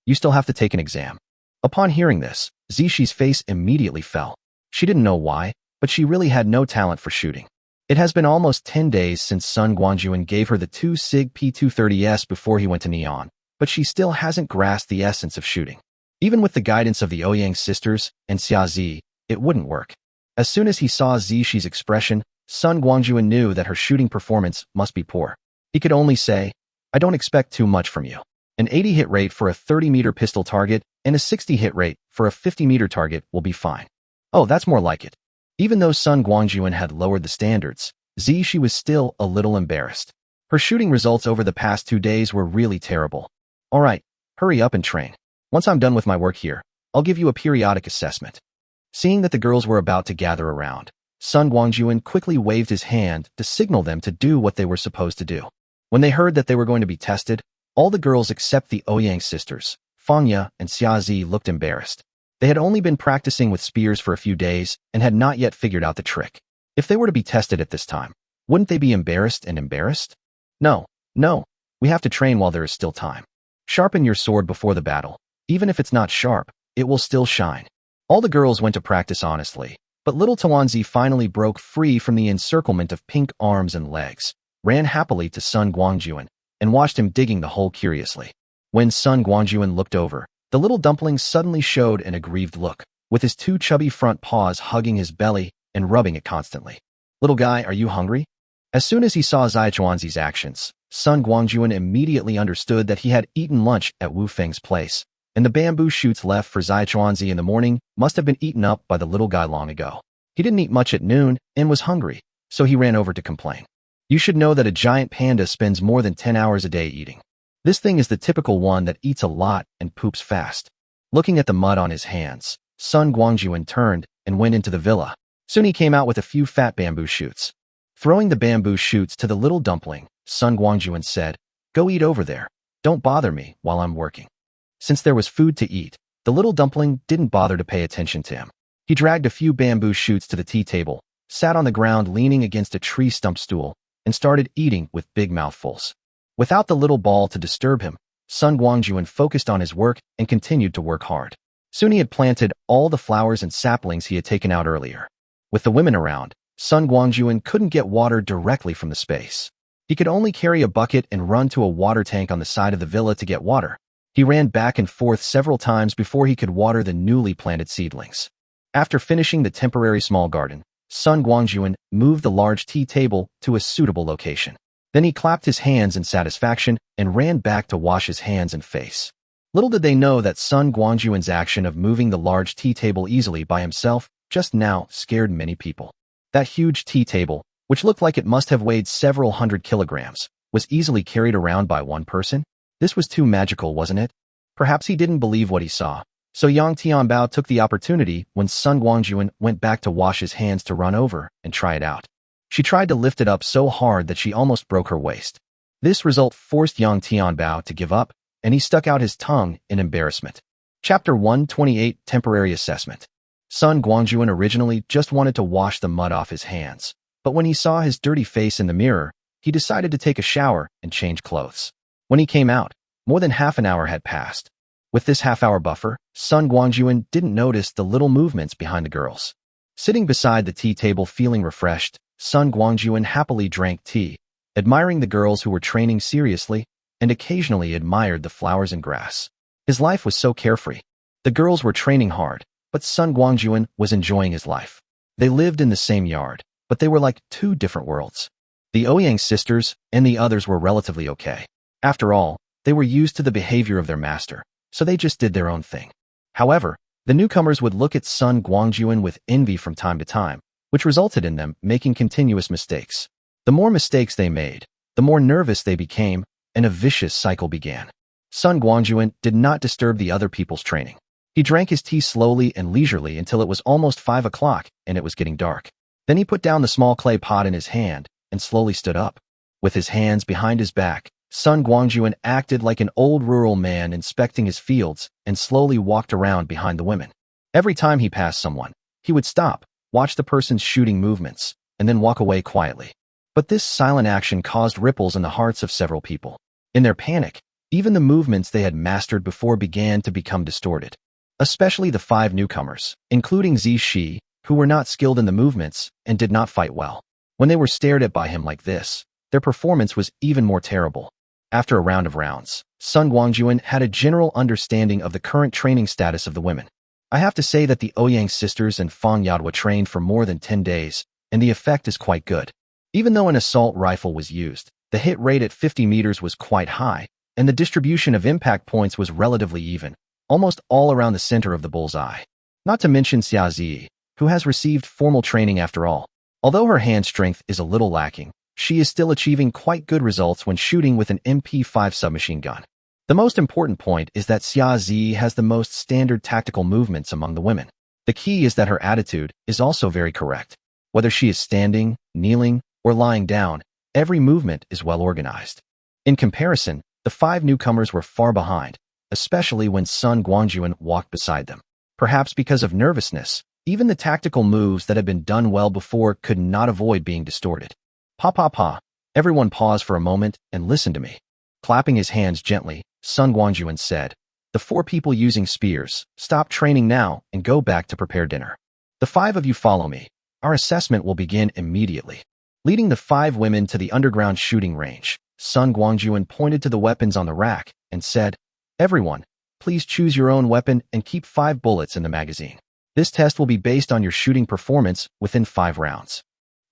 You still have to take an exam." Upon hearing this, Shi's face immediately fell. She didn't know why, but she really had no talent for shooting. It has been almost 10 days since Sun Guangjun gave her the 2 SIG P230S before he went to Neon, but she still hasn't grasped the essence of shooting. Even with the guidance of the Ouyang sisters and Xia Zi, it wouldn't work. As soon as he saw Shi's expression, Sun Guangjun knew that her shooting performance must be poor. He could only say, "I don't expect too much from you. An 80 hit rate for a 30-meter pistol target and a 60 hit rate for a 50-meter target will be fine." Oh, that's more like it. Even though Sun Guangjun had lowered the standards, she was still a little embarrassed. Her shooting results over the past 2 days were really terrible. "All right, hurry up and train. Once I'm done with my work here, I'll give you a periodic assessment." Seeing that the girls were about to gather around, Sun Guangjun quickly waved his hand to signal them to do what they were supposed to do. When they heard that they were going to be tested, all the girls except the Ouyang sisters, Fangya and Xia Zi, looked embarrassed. They had only been practicing with spears for a few days and had not yet figured out the trick. If they were to be tested at this time, wouldn't they be embarrassed and embarrassed? No, we have to train while there is still time. Sharpen your sword before the battle. Even if it's not sharp, it will still shine. All the girls went to practice honestly, but little Tawanzi finally broke free from the encirclement of pink arms and legs, ran happily to Sun Guangjun, and watched him digging the hole curiously. When Sun Guangjun looked over, the little dumpling suddenly showed an aggrieved look, with his 2 chubby front paws hugging his belly and rubbing it constantly. "Little guy, are you hungry?" As soon as he saw Zaichuanzi's actions, Sun Guangjun immediately understood that he had eaten lunch at Wu Feng's place, and the bamboo shoots left for Zaichuanzi in the morning must have been eaten up by the little guy long ago. He didn't eat much at noon and was hungry, so he ran over to complain. "You should know that a giant panda spends more than 10 hours a day eating. This thing is the typical one that eats a lot and poops fast." Looking at the mud on his hands, Sun Guangjun turned and went into the villa. Soon he came out with a few fat bamboo shoots. Throwing the bamboo shoots to the little dumpling, Sun Guangjun said, "Go eat over there. Don't bother me while I'm working." Since there was food to eat, the little dumpling didn't bother to pay attention to him. He dragged a few bamboo shoots to the tea table, sat on the ground leaning against a tree stump stool, and started eating with big mouthfuls. Without the little ball to disturb him, Sun Guangjun focused on his work and continued to work hard. Soon he had planted all the flowers and saplings he had taken out earlier. With the women around, Sun Guangjun couldn't get water directly from the space. He could only carry a bucket and run to a water tank on the side of the villa to get water. He ran back and forth several times before he could water the newly planted seedlings. After finishing the temporary small garden, Sun Guangjun moved the large tea table to a suitable location. Then he clapped his hands in satisfaction and ran back to wash his hands and face. Little did they know that Sun Guangjun's action of moving the large tea table easily by himself just now scared many people. That huge tea table, which looked like it must have weighed several hundred kilograms, was easily carried around by one person. This was too magical, wasn't it? Perhaps he didn't believe what he saw. So Yang Tianbao took the opportunity when Sun Guangjun went back to wash his hands to run over and try it out. She tried to lift it up so hard that she almost broke her waist. This result forced Yang Tianbao to give up, and he stuck out his tongue in embarrassment. Chapter 128, Temporary Assessment. Sun Guangjun originally just wanted to wash the mud off his hands, but when he saw his dirty face in the mirror, he decided to take a shower and change clothes. When he came out, more than half an hour had passed. With this half-hour buffer, Sun Guangjun didn't notice the little movements behind the girls. Sitting beside the tea table feeling refreshed, Sun Guangjun happily drank tea. Admiring the girls who were training seriously, and occasionally admired the flowers and grass. His life was so carefree. The girls were training hard, but Sun Guangjun was enjoying his life. They lived in the same yard, but they were like two different worlds. The Ouyang sisters and the others were relatively okay. After all, they were used to the behavior of their master, so they just did their own thing. However, the newcomers would look at Sun Guangjun with envy from time to time, which resulted in them making continuous mistakes. The more mistakes they made, the more nervous they became, and a vicious cycle began. Sun Guangjun did not disturb the other people's training. He drank his tea slowly and leisurely until it was almost 5 o'clock and it was getting dark. Then he put down the small clay pot in his hand and slowly stood up. With his hands behind his back, Sun Guangjun acted like an old rural man inspecting his fields and slowly walked around behind the women. Every time he passed someone, he would stop, watch the person's shooting movements, and then walk away quietly. But this silent action caused ripples in the hearts of several people. In their panic, even the movements they had mastered before began to become distorted. Especially the 5 newcomers, including Zishi, who were not skilled in the movements and did not fight well. When they were stared at by him like this, their performance was even more terrible. After a round of rounds, Sun Guangjun had a general understanding of the current training status of the women. I have to say that the Ouyang sisters and Fang Yadhua trained for more than 10 days, and the effect is quite good. Even though an assault rifle was used, the hit rate at 50 meters was quite high, and the distribution of impact points was relatively even, almost all around the center of the bullseye. Not to mention Xia Zi, who has received formal training after all. Although her hand strength is a little lacking, she is still achieving quite good results when shooting with an MP5 submachine gun. The most important point is that Xia Zi has the most standard tactical movements among the women. The key is that her attitude is also very correct. Whether she is standing, kneeling, or lying down, every movement is well organized. In comparison, the 5 newcomers were far behind, especially when Sun Guangjun walked beside them. Perhaps because of nervousness, even the tactical moves that had been done well before could not avoid being distorted. Pa pa pa, everyone pause for a moment and listen to me. Clapping his hands gently, Sun Guangjun said, "The 4 people using spears, stop training now and go back to prepare dinner. The 5 of you follow me. Our assessment will begin immediately." Leading the 5 women to the underground shooting range, Sun Guangjun pointed to the weapons on the rack and said, "Everyone, please choose your own weapon and keep 5 bullets in the magazine. This test will be based on your shooting performance within 5 rounds."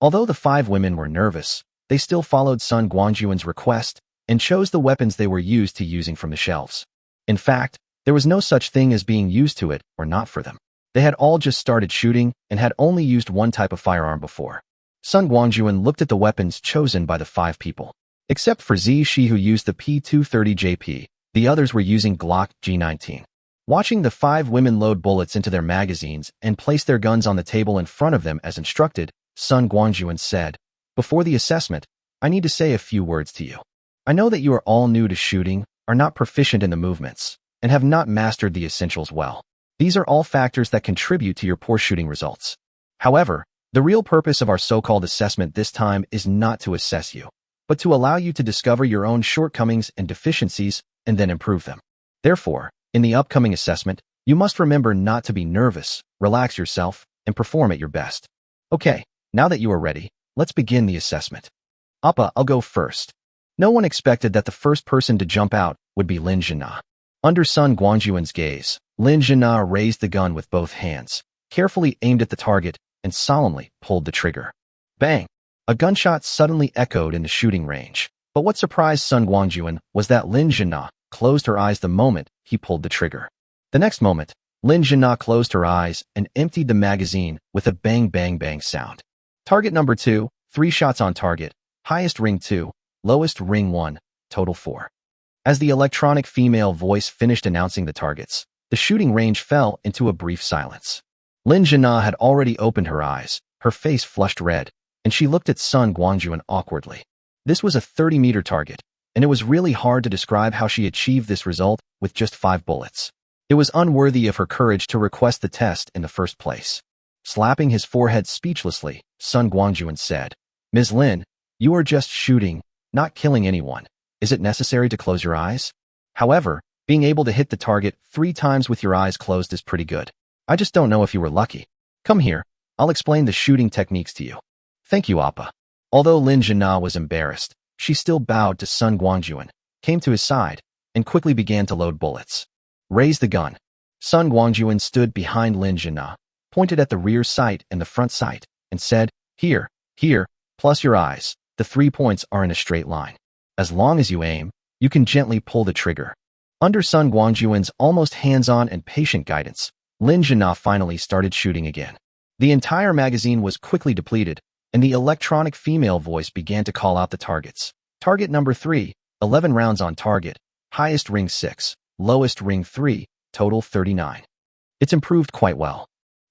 Although the 5 women were nervous, they still followed Sun Guangjun's request and chose the weapons they were used to using from the shelves. In fact, there was no such thing as being used to it or not for them. They had all just started shooting and had only used one type of firearm before. Sun Guangjun looked at the weapons chosen by the 5 people. Except for Zishi, who used the P230 JP, the others were using Glock G19. Watching the 5 women load bullets into their magazines and place their guns on the table in front of them as instructed, Sun Guangjun said, "Before the assessment, I need to say a few words to you. I know that you are all new to shooting, are not proficient in the movements, and have not mastered the essentials well. These are all factors that contribute to your poor shooting results. However, the real purpose of our so-called assessment this time is not to assess you, but to allow you to discover your own shortcomings and deficiencies and then improve them. Therefore, in the upcoming assessment, you must remember not to be nervous, relax yourself, and perform at your best. Okay, now that you are ready, let's begin the assessment. Appa, I'll go first." No one expected that the first person to jump out would be Lin Zhina. Under Sun Guangjun's gaze, Lin Zhina raised the gun with both hands, carefully aimed at the target, and solemnly pulled the trigger. Bang! A gunshot suddenly echoed in the shooting range. But what surprised Sun Guangjun was that Lin Zhina closed her eyes the moment he pulled the trigger. The next moment, Lin Zhina closed her eyes and emptied the magazine with a bang bang bang sound. Target number 2, 3 shots on target, highest ring 2, lowest ring 1, total 4. As the electronic female voice finished announcing the targets, the shooting range fell into a brief silence. Lin Zhina had already opened her eyes, her face flushed red, and she looked at Sun Guangjun awkwardly. This was a 30-meter target, and it was really hard to describe how she achieved this result with just 5 bullets. It was unworthy of her courage to request the test in the first place. Slapping his forehead speechlessly, Sun Guangjun said, "Ms. Lin, you are just shooting, not killing anyone. Is it necessary to close your eyes? However, being able to hit the target 3 times with your eyes closed is pretty good. I just don't know if you were lucky. Come here, I'll explain the shooting techniques to you." "Thank you, Appa." Although Lin Zhina was embarrassed, she still bowed to Sun Guangjun, came to his side and quickly began to load bullets. Raise the gun. Sun Guangjun stood behind Lin Zhina, pointed at the rear sight and the front sight, and said, Here, plus your eyes. The 3 points are in a straight line. As long as you aim, you can gently pull the trigger. Under Sun Guangjun's almost hands-on and patient guidance, Lin Zhina finally started shooting again. The entire magazine was quickly depleted, and the electronic female voice began to call out the targets. Target number 3, 11 rounds on target, highest ring 6, lowest ring 3, total 39. It's improved quite well.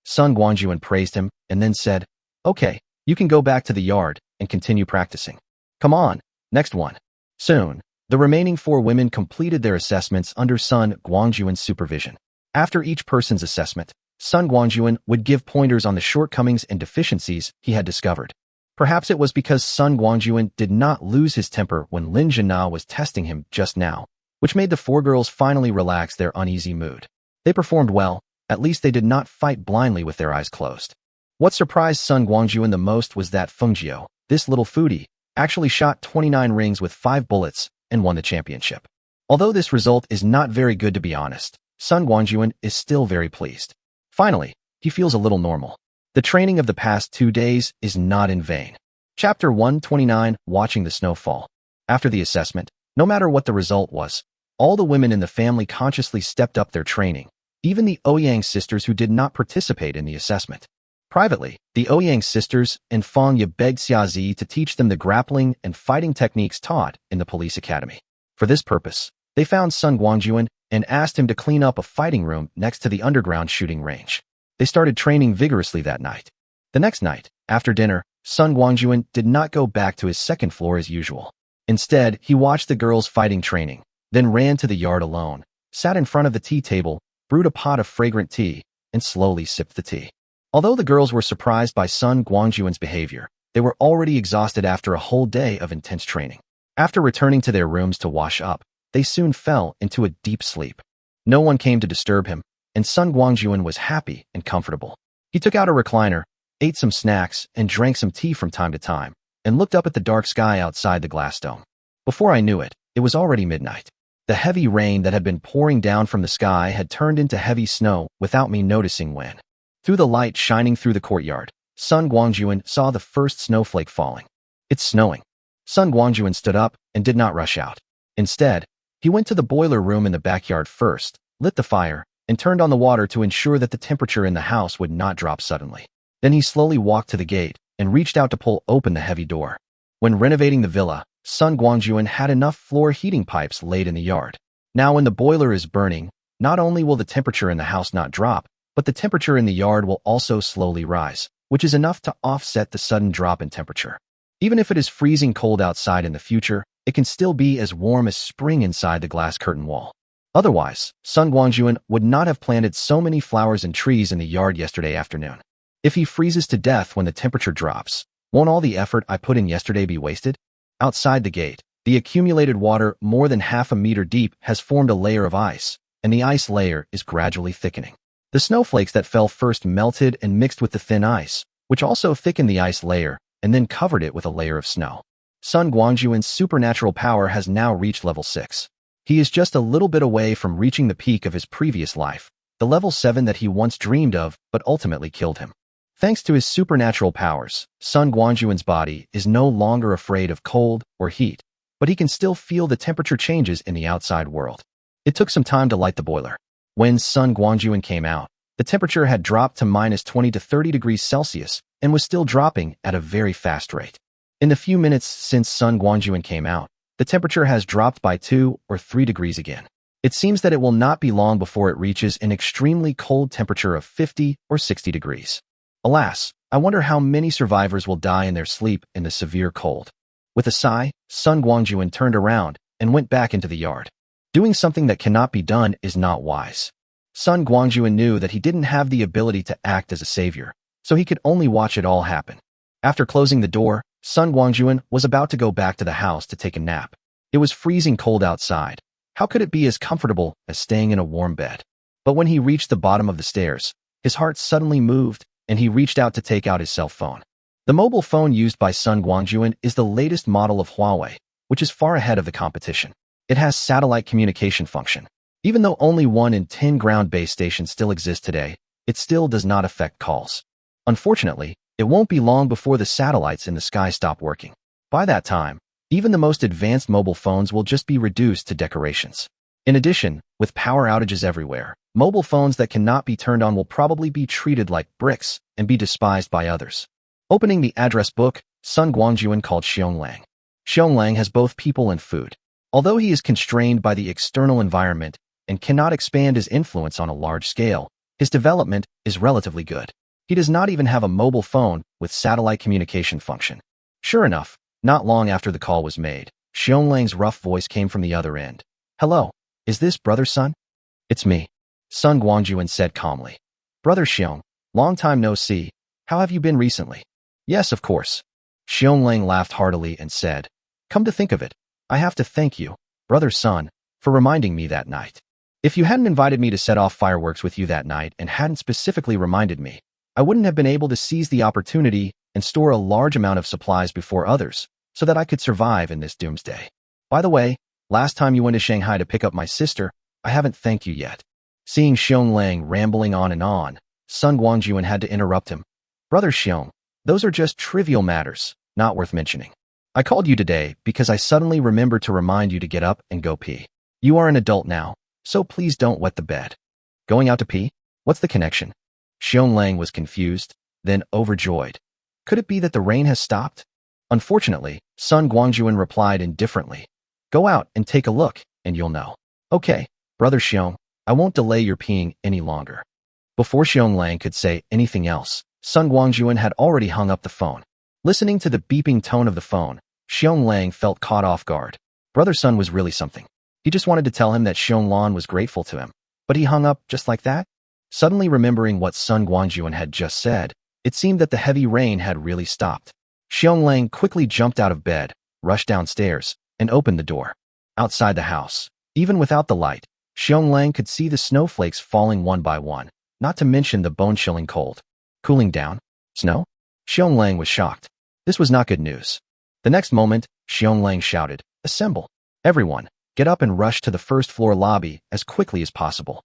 Sun Guangjun praised him and then said, Okay, you can go back to the yard and continue practicing. Come on, next one. Soon, the remaining 4 women completed their assessments under Sun Guangjun's supervision. After each person's assessment, Sun Guangjun would give pointers on the shortcomings and deficiencies he had discovered. Perhaps it was because Sun Guangjun did not lose his temper when Lin Zhina was testing him just now, which made the 4 girls finally relax their uneasy mood. They performed well, at least they did not fight blindly with their eyes closed. What surprised Sun Guangjun the most was that Fengjiu, this little foodie, actually shot 29 rings with 5 bullets and won the championship. Although this result is not very good to be honest, Sun Guangjun is still very pleased. Finally, he feels a little normal. The training of the past 2 days is not in vain. Chapter 129, Watching the Snowfall. After the assessment, no matter what the result was, all the women in the family consciously stepped up their training, even the Ouyang sisters who did not participate in the assessment. Privately, the Ouyang sisters and Feng Ye begged Xiazi to teach them the grappling and fighting techniques taught in the police academy. For this purpose, they found Sun Guangjun and asked him to clean up a fighting room next to the underground shooting range. They started training vigorously that night. The next night, after dinner, Sun Guangjun did not go back to his second floor as usual. Instead, he watched the girls' fighting training, then ran to the yard alone, sat in front of the tea table, brewed a pot of fragrant tea, and slowly sipped the tea. Although the girls were surprised by Sun Guangjun's behavior, they were already exhausted after a whole day of intense training. After returning to their rooms to wash up, they soon fell into a deep sleep. No one came to disturb him, and Sun Guangjun was happy and comfortable. He took out a recliner, ate some snacks, and drank some tea from time to time, and looked up at the dark sky outside the glass dome. Before I knew it, it was already midnight. The heavy rain that had been pouring down from the sky had turned into heavy snow without me noticing when. Through the light shining through the courtyard, Sun Guangjun saw the first snowflake falling. It's snowing. Sun Guangjun stood up and did not rush out. Instead, he went to the boiler room in the backyard first, lit the fire, and turned on the water to ensure that the temperature in the house would not drop suddenly. Then he slowly walked to the gate and reached out to pull open the heavy door. When renovating the villa, Sun Guangjun had enough floor heating pipes laid in the yard. Now when the boiler is burning, not only will the temperature in the house not drop, but the temperature in the yard will also slowly rise, which is enough to offset the sudden drop in temperature. Even if it is freezing cold outside in the future, it can still be as warm as spring inside the glass curtain wall. Otherwise, Sun Guangjun would not have planted so many flowers and trees in the yard yesterday afternoon. If he freezes to death when the temperature drops, won't all the effort I put in yesterday be wasted? Outside the gate, the accumulated water more than half a meter deep has formed a layer of ice, and the ice layer is gradually thickening. The snowflakes that fell first melted and mixed with the thin ice, which also thickened the ice layer and then covered it with a layer of snow. Sun Guangjun's supernatural power has now reached level 6. He is just a little bit away from reaching the peak of his previous life, the level 7 that he once dreamed of but ultimately killed him. Thanks to his supernatural powers, Sun Guangjun's body is no longer afraid of cold or heat, but he can still feel the temperature changes in the outside world. It took some time to light the boiler. When Sun Guangjun came out, the temperature had dropped to -20 to 30 degrees Celsius and was still dropping at a very fast rate. In the few minutes since Sun Guangjun came out, the temperature has dropped by 2 or 3 degrees again. It seems that it will not be long before it reaches an extremely cold temperature of 50 or 60 degrees. Alas, I wonder how many survivors will die in their sleep in the severe cold. With a sigh, Sun Guangjun turned around and went back into the yard. Doing something that cannot be done is not wise. Sun Guangjun knew that he didn't have the ability to act as a savior, so he could only watch it all happen. After closing the door, Sun Guangjun was about to go back to the house to take a nap. It was freezing cold outside. How could it be as comfortable as staying in a warm bed? But when he reached the bottom of the stairs, his heart suddenly moved, and he reached out to take out his cell phone. The mobile phone used by Sun Guangjun is the latest model of Huawei, which is far ahead of the competition. It has satellite communication function. Even though only 1 in 10 ground-based stations still exist today, it still does not affect calls. Unfortunately, it won't be long before the satellites in the sky stop working. By that time, even the most advanced mobile phones will just be reduced to decorations. In addition, with power outages everywhere, mobile phones that cannot be turned on will probably be treated like bricks and be despised by others. Opening the address book, Sun Guangjun called Xionglang. Xionglang has both people and food. Although he is constrained by the external environment and cannot expand his influence on a large scale, his development is relatively good. He does not even have a mobile phone with satellite communication function. Sure enough, not long after the call was made, Xionglan's rough voice came from the other end. "Hello, is this Brother Sun?" "It's me," Sun Guangjun said calmly. "Brother Xiong, long time no see. How have you been recently?" "Yes, of course." Xionglang laughed heartily and said, "Come to think of it, I have to thank you, Brother Sun, for reminding me that night. If you hadn't invited me to set off fireworks with you that night and hadn't specifically reminded me, I wouldn't have been able to seize the opportunity and store a large amount of supplies before others so that I could survive in this doomsday. By the way, last time you went to Shanghai to pick up my sister, I haven't thanked you yet." Seeing Xionglang rambling on and on, Sun Guangjun had to interrupt him. "Brother Xiong, those are just trivial matters, not worth mentioning. I called you today because I suddenly remembered to remind you to get up and go pee. You are an adult now, so please don't wet the bed." "Going out to pee? What's the connection?" Xionglang was confused, then overjoyed. Could it be that the rain has stopped? Unfortunately, Sun Guangjun replied indifferently. "Go out and take a look, and you'll know." "Okay, Brother Xiong, I won't delay your peeing any longer." Before Xionglang could say anything else, Sun Guangjun had already hung up the phone. Listening to the beeping tone of the phone, Xionglang felt caught off guard. Brother Sun was really something. He just wanted to tell him that Xionglan was grateful to him, but he hung up just like that? Suddenly remembering what Sun Guangjun had just said, it seemed that the heavy rain had really stopped. Xionglang quickly jumped out of bed, rushed downstairs, and opened the door. Outside the house, even without the light, Xionglang could see the snowflakes falling one by one, not to mention the bone-chilling cold. Cooling down? Snow? Xionglang was shocked. This was not good news. The next moment, Xionglang shouted, "Assemble! Everyone, get up and rush to the first-floor lobby as quickly as possible."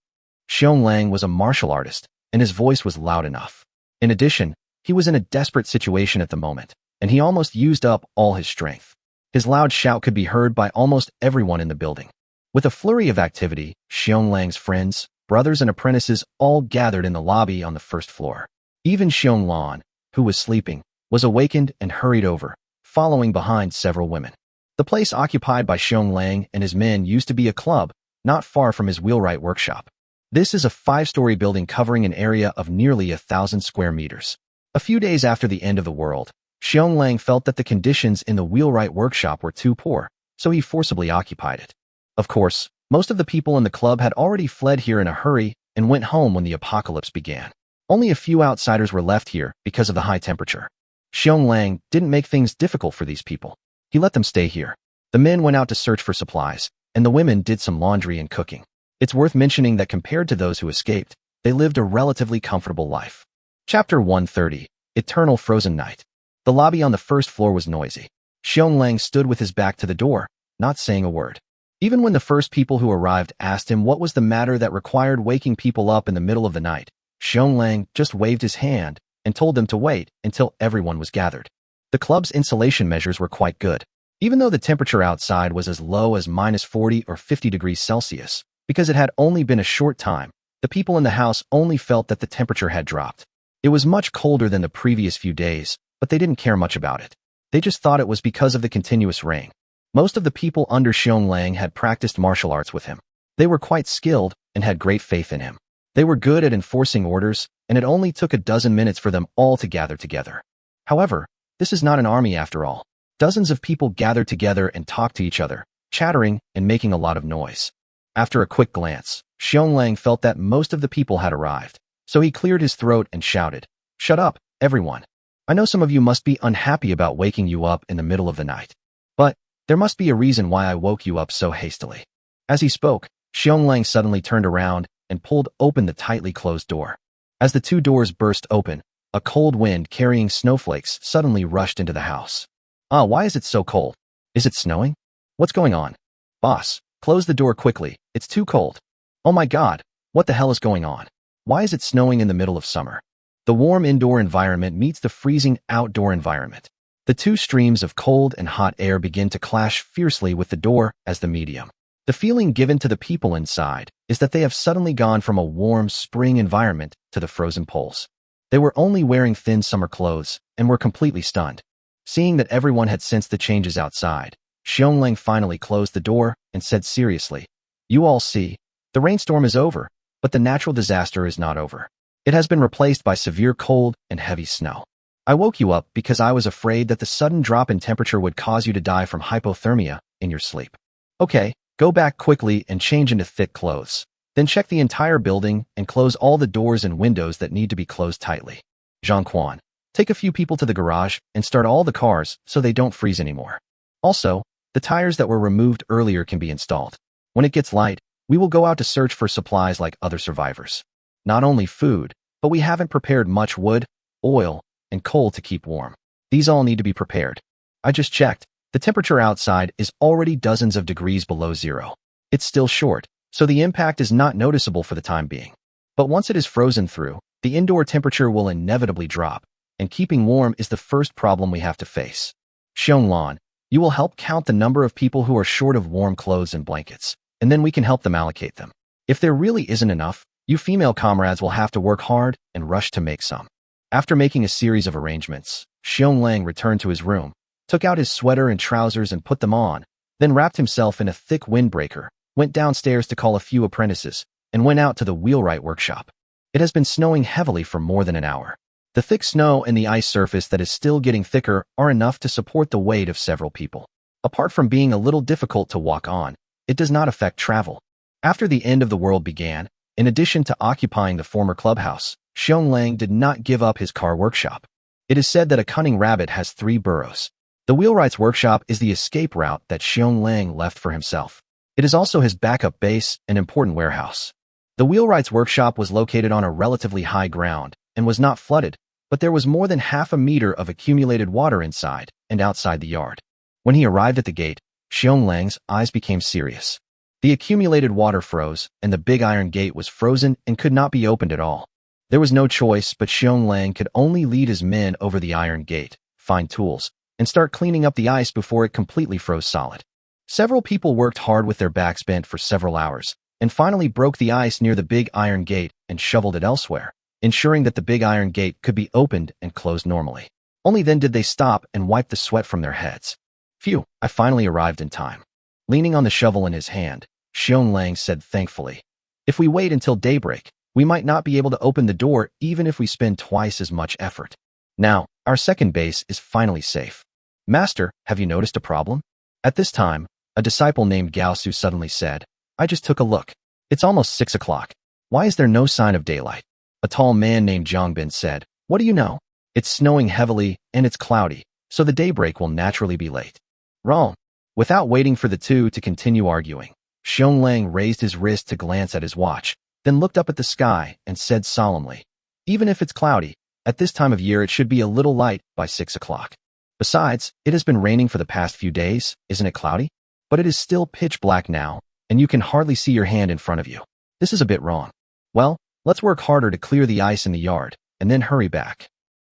Xionglang was a martial artist, and his voice was loud enough. In addition, he was in a desperate situation at the moment, and he almost used up all his strength. His loud shout could be heard by almost everyone in the building. With a flurry of activity, Xionglan's friends, brothers, and apprentices all gathered in the lobby on the first floor. Even Xionglan, who was sleeping, was awakened and hurried over, following behind several women. The place occupied by Xionglang and his men used to be a club, not far from his wheelwright workshop. This is a 5-story building covering an area of nearly 1,000 square meters. A few days after the end of the world, Xionglang felt that the conditions in the wheelwright workshop were too poor, so he forcibly occupied it. Of course, most of the people in the club had already fled here in a hurry and went home when the apocalypse began. Only a few outsiders were left here because of the high temperature. Xionglang didn't make things difficult for these people. He let them stay here. The men went out to search for supplies, and the women did some laundry and cooking. It's worth mentioning that compared to those who escaped, they lived a relatively comfortable life. Chapter 130, Eternal Frozen Night. The lobby on the first floor was noisy. Xionglang stood with his back to the door, not saying a word. Even when the first people who arrived asked him what was the matter that required waking people up in the middle of the night, Xionglang just waved his hand and told them to wait until everyone was gathered. The club's insulation measures were quite good, even though the temperature outside was as low as -40 or 50 degrees Celsius. Because it had only been a short time, the people in the house only felt that the temperature had dropped. It was much colder than the previous few days, but they didn't care much about it. They just thought it was because of the continuous rain. Most of the people under Xionglang had practiced martial arts with him. They were quite skilled and had great faith in him. They were good at enforcing orders, and it only took a dozen minutes for them all to gather together. However, this is not an army after all. Dozens of people gathered together and talked to each other, chattering and making a lot of noise. After a quick glance, Xionglang felt that most of the people had arrived, so he cleared his throat and shouted, "Shut up, everyone. I know some of you must be unhappy about waking you up in the middle of the night. But there must be a reason why I woke you up so hastily." As he spoke, Xionglang suddenly turned around and pulled open the tightly closed door. As the two doors burst open, a cold wind carrying snowflakes suddenly rushed into the house. "Ah, why is it so cold? Is it snowing? What's going on?" "Boss, Close the door quickly. It's too cold. Oh my god, what the hell is going on? Why is it snowing in the middle of summer? The warm indoor environment meets the freezing outdoor environment. The two streams of cold and hot air begin to clash fiercely with the door as the medium. The feeling given to the people inside is that they have suddenly gone from a warm spring environment to the frozen poles. They were only wearing thin summer clothes and were completely stunned. Seeing that everyone had sensed the changes outside, Xionglang finally closed the door and said seriously, "You all see, the rainstorm is over, but the natural disaster is not over. It has been replaced by severe cold and heavy snow. I woke you up because I was afraid that the sudden drop in temperature would cause you to die from hypothermia in your sleep. Okay, go back quickly and change into thick clothes. Then check the entire building and close all the doors and windows that need to be closed tightly. Zhang Quan, take a few people to the garage and start all the cars so they don't freeze anymore. Also, the tires that were removed earlier can be installed. When it gets light, we will go out to search for supplies like other survivors. Not only food, but we haven't prepared much wood, oil, and coal to keep warm. These all need to be prepared. I just checked. The temperature outside is already dozens of degrees below zero. It's still short, so the impact is not noticeable for the time being. But once it is frozen through, the indoor temperature will inevitably drop, and keeping warm is the first problem we have to face. Xionglan, you will help count the number of people who are short of warm clothes and blankets, and then we can help them allocate them. If there really isn't enough, you female comrades will have to work hard and rush to make some." After making a series of arrangements, Xionglang returned to his room, took out his sweater and trousers and put them on, then wrapped himself in a thick windbreaker, went downstairs to call a few apprentices, and went out to the wheelwright workshop. It has been snowing heavily for more than an hour. The thick snow and the ice surface that is still getting thicker are enough to support the weight of several people. Apart from being a little difficult to walk on, it does not affect travel. After the end of the world began, in addition to occupying the former clubhouse, Xionglang did not give up his car workshop. It is said that a cunning rabbit has 3 burrows. The wheelwright's workshop is the escape route that Xionglang left for himself. It is also his backup base and important warehouse. The wheelwright's workshop was located on a relatively high ground and was not flooded, but there was more than half a meter of accumulated water inside and outside the yard. When he arrived at the gate, Xionglan's eyes became serious. The accumulated water froze, and the big iron gate was frozen and could not be opened at all. There was no choice, but Xionglang could only lead his men over the iron gate, find tools, and start cleaning up the ice before it completely froze solid. Several people worked hard with their backs bent for several hours, and finally broke the ice near the big iron gate and shoveled it elsewhere, ensuring that the big iron gate could be opened and closed normally. Only then did they stop and wipe the sweat from their heads. "Phew, I finally arrived in time." Leaning on the shovel in his hand, Xionglang said thankfully, "If we wait until daybreak, we might not be able to open the door even if we spend twice as much effort. Now, our second base is finally safe. Master, have you noticed a problem?" At this time, a disciple named Gaosu suddenly said, "I just took a look. It's almost 6 o'clock. Why is there no sign of daylight?" A tall man named Zhangbin said, "What do you know? It's snowing heavily and it's cloudy, so the daybreak will naturally be late." Wrong. Without waiting for the two to continue arguing, Xionglang raised his wrist to glance at his watch, then looked up at the sky and said solemnly, "Even if it's cloudy, at this time of year it should be a little light by 6 o'clock. Besides, it has been raining for the past few days, isn't it cloudy? But it is still pitch black now, and you can hardly see your hand in front of you. This is a bit wrong. Well, let's work harder to clear the ice in the yard, and then hurry back."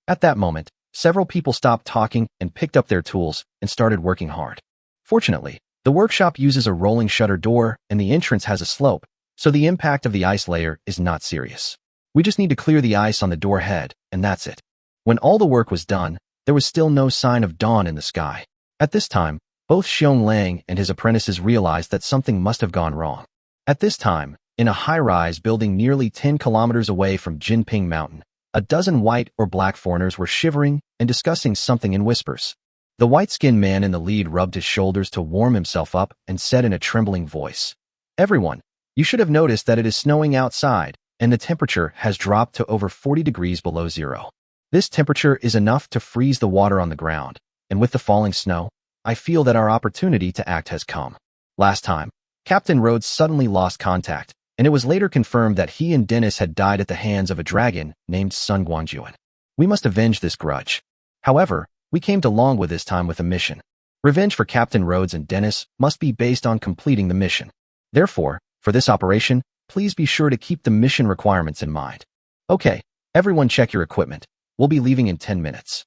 At that moment, several people stopped talking and picked up their tools and started working hard. Fortunately, the workshop uses a rolling shutter door and the entrance has a slope, so the impact of the ice layer is not serious. We just need to clear the ice on the door head, and that's it. When all the work was done, there was still no sign of dawn in the sky. At this time, both Xionglang and his apprentices realized that something must have gone wrong. At this time, in a high-rise building nearly 10 kilometers away from Jinping Mountain, a dozen white or black foreigners were shivering and discussing something in whispers. The white-skinned man in the lead rubbed his shoulders to warm himself up and said in a trembling voice, "Everyone, you should have noticed that it is snowing outside, and the temperature has dropped to over 40 degrees below zero. This temperature is enough to freeze the water on the ground, and with the falling snow, I feel that our opportunity to act has come." Last time, Captain Rhodes suddenly lost contact, and it was later confirmed that he and Dennis had died at the hands of a dragon named Sun Guangjun. We must avenge this grudge. However, we came to Longwood this time with a mission. Revenge for Captain Rhodes and Dennis must be based on completing the mission. Therefore, for this operation, please be sure to keep the mission requirements in mind. Okay, everyone check your equipment. We'll be leaving in 10 minutes.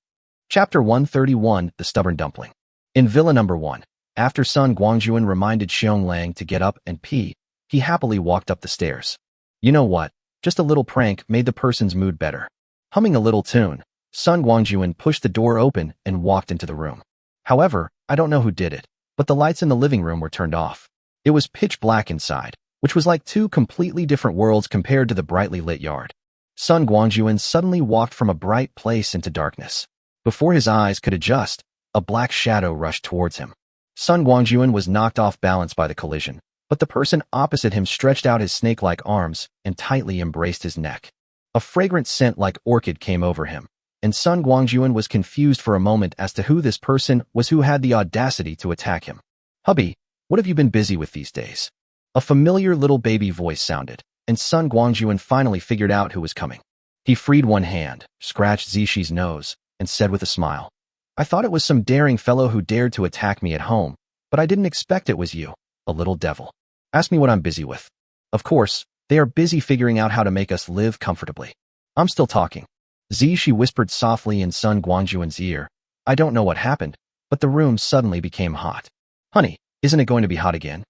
Chapter 131, The Stubborn Dumpling. In Villa Number 1, after Sun Guangjun reminded Xiong Lang to get up and pee, he happily walked up the stairs. You know what? Just a little prank made the person's mood better. Humming a little tune, Sun Guangjun pushed the door open and walked into the room. However, I don't know who did it, but the lights in the living room were turned off. It was pitch black inside, which was like two completely different worlds compared to the brightly lit yard. Sun Guangjun suddenly walked from a bright place into darkness. Before his eyes could adjust, a black shadow rushed towards him. Sun Guangjun was knocked off balance by the collision, but the person opposite him stretched out his snake-like arms and tightly embraced his neck. A fragrant scent like orchid came over him, and Sun Guangjun was confused for a moment as to who this person was who had the audacity to attack him. Hubby, what have you been busy with these days? A familiar little baby voice sounded, and Sun Guangjun finally figured out who was coming. He freed one hand, scratched Zishi's nose, and said with a smile, I thought it was some daring fellow who dared to attack me at home, but I didn't expect it was you, a little devil. Ask me what I'm busy with. Of course, they are busy figuring out how to make us live comfortably. I'm still talking. Zishi whispered softly in Sun Guangjun's ear. I don't know what happened, but the room suddenly became hot. Honey, isn't it going to be hot again?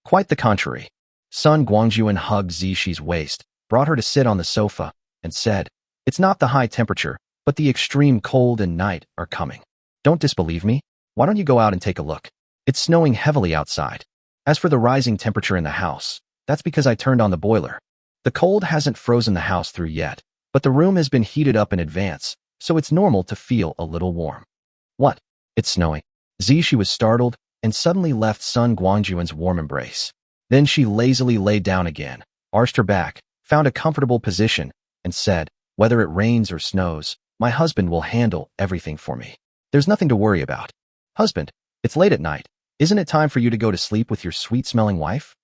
Quite the contrary. Sun Guangjun hugged Zishi's waist, brought her to sit on the sofa, and said, It's not the high temperature, but the extreme cold and night are coming. Don't disbelieve me? Why don't you go out and take a look? It's snowing heavily outside. As for the rising temperature in the house, that's because I turned on the boiler. The cold hasn't frozen the house through yet, but the room has been heated up in advance, so it's normal to feel a little warm. What? It's snowing. Zishi was startled and suddenly left Sun Guangjun's warm embrace. Then she lazily lay down again, arched her back, found a comfortable position, and said, Whether it rains or snows, my husband will handle everything for me. There's nothing to worry about. Husband, it's late at night. Isn't it time for you to go to sleep with your sweet-smelling wife?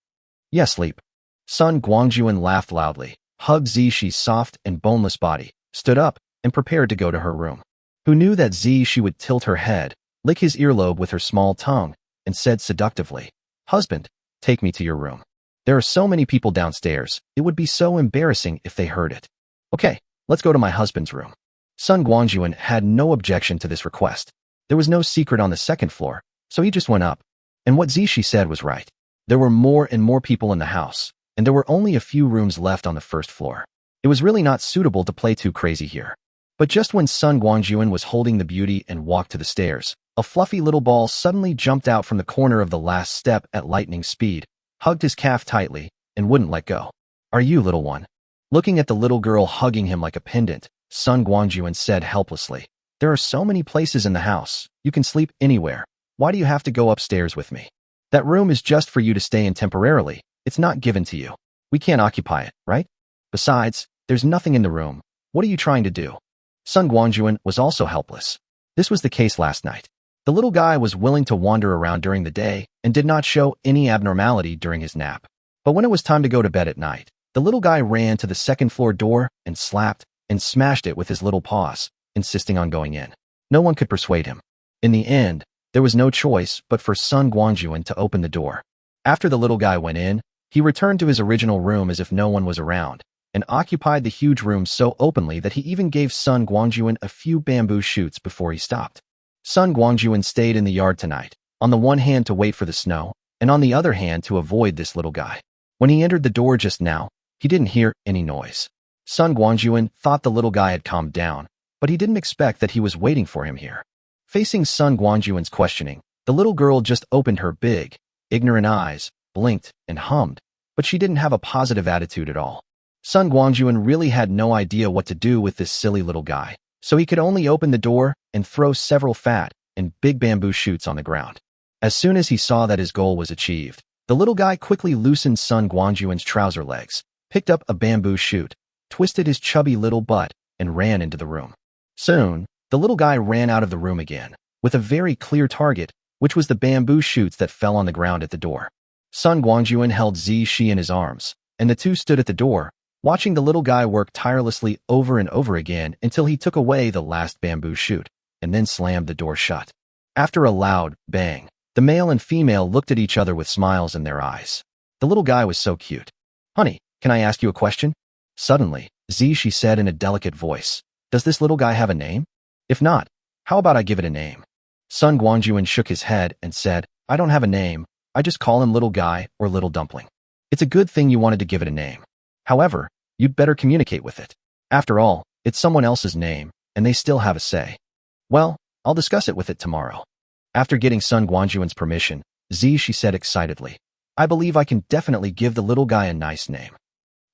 Yes, sleep. Sun Guangjun laughed loudly, hugged Zishi's soft and boneless body, stood up, and prepared to go to her room. Who knew that Zishi would tilt her head, lick his earlobe with her small tongue, and said seductively, Husband, take me to your room. There are so many people downstairs, it would be so embarrassing if they heard it. Okay, let's go to my husband's room. Sun Guangjun had no objection to this request. There was no secret on the second floor, so he just went up. And what Zishi said was right. There were more and more people in the house, and there were only a few rooms left on the first floor. It was really not suitable to play too crazy here. But just when Sun Guangjun was holding the beauty and walked to the stairs, a fluffy little ball suddenly jumped out from the corner of the last step at lightning speed, hugged his calf tightly, and wouldn't let go. Are you, little one? Looking at the little girl hugging him like a pendant, Sun Guangjun said helplessly, There are so many places in the house. You can sleep anywhere. Why do you have to go upstairs with me? That room is just for you to stay in temporarily. It's not given to you. We can't occupy it, right? Besides, there's nothing in the room. What are you trying to do? Sun Guangjun was also helpless. This was the case last night. The little guy was willing to wander around during the day and did not show any abnormality during his nap. But when it was time to go to bed at night, the little guy ran to the second floor door and slapped and smashed it with his little paws, insisting on going in. No one could persuade him. In the end, there was no choice but for Sun Guangjun to open the door. After the little guy went in, he returned to his original room as if no one was around, and occupied the huge room so openly that he even gave Sun Guangjun a few bamboo shoots before he stopped. Sun Guangjun stayed in the yard tonight, on the one hand to wait for the snow, and on the other hand to avoid this little guy. When he entered the door just now, he didn't hear any noise. Sun Guangjun thought the little guy had calmed down, but he didn't expect that he was waiting for him here. Facing Sun Guangjun's questioning, the little girl just opened her big, ignorant eyes, blinked, and hummed, but she didn't have a positive attitude at all. Sun Guangjun really had no idea what to do with this silly little guy, so he could only open the door and throw several fat and big bamboo shoots on the ground. As soon as he saw that his goal was achieved, the little guy quickly loosened Sun Guangjun's trouser legs, picked up a bamboo shoot, twisted his chubby little butt, and ran into the room. Soon, the little guy ran out of the room again, with a very clear target, which was the bamboo shoots that fell on the ground at the door. Sun Guangjun held Zishi in his arms, and the two stood at the door, watching the little guy work tirelessly over and over again until he took away the last bamboo shoot, and then slammed the door shut. After a loud bang, the male and female looked at each other with smiles in their eyes. The little guy was so cute. Honey, can I ask you a question? Suddenly, she said in a delicate voice. Does this little guy have a name? If not, how about I give it a name? Sun Guangjun shook his head and said, I don't have a name. I just call him little guy or little dumpling. It's a good thing you wanted to give it a name. However, you'd better communicate with it. After all, it's someone else's name, and they still have a say. Well, I'll discuss it with it tomorrow. After getting Sun Guangjun's permission, she said excitedly, I believe I can definitely give the little guy a nice name.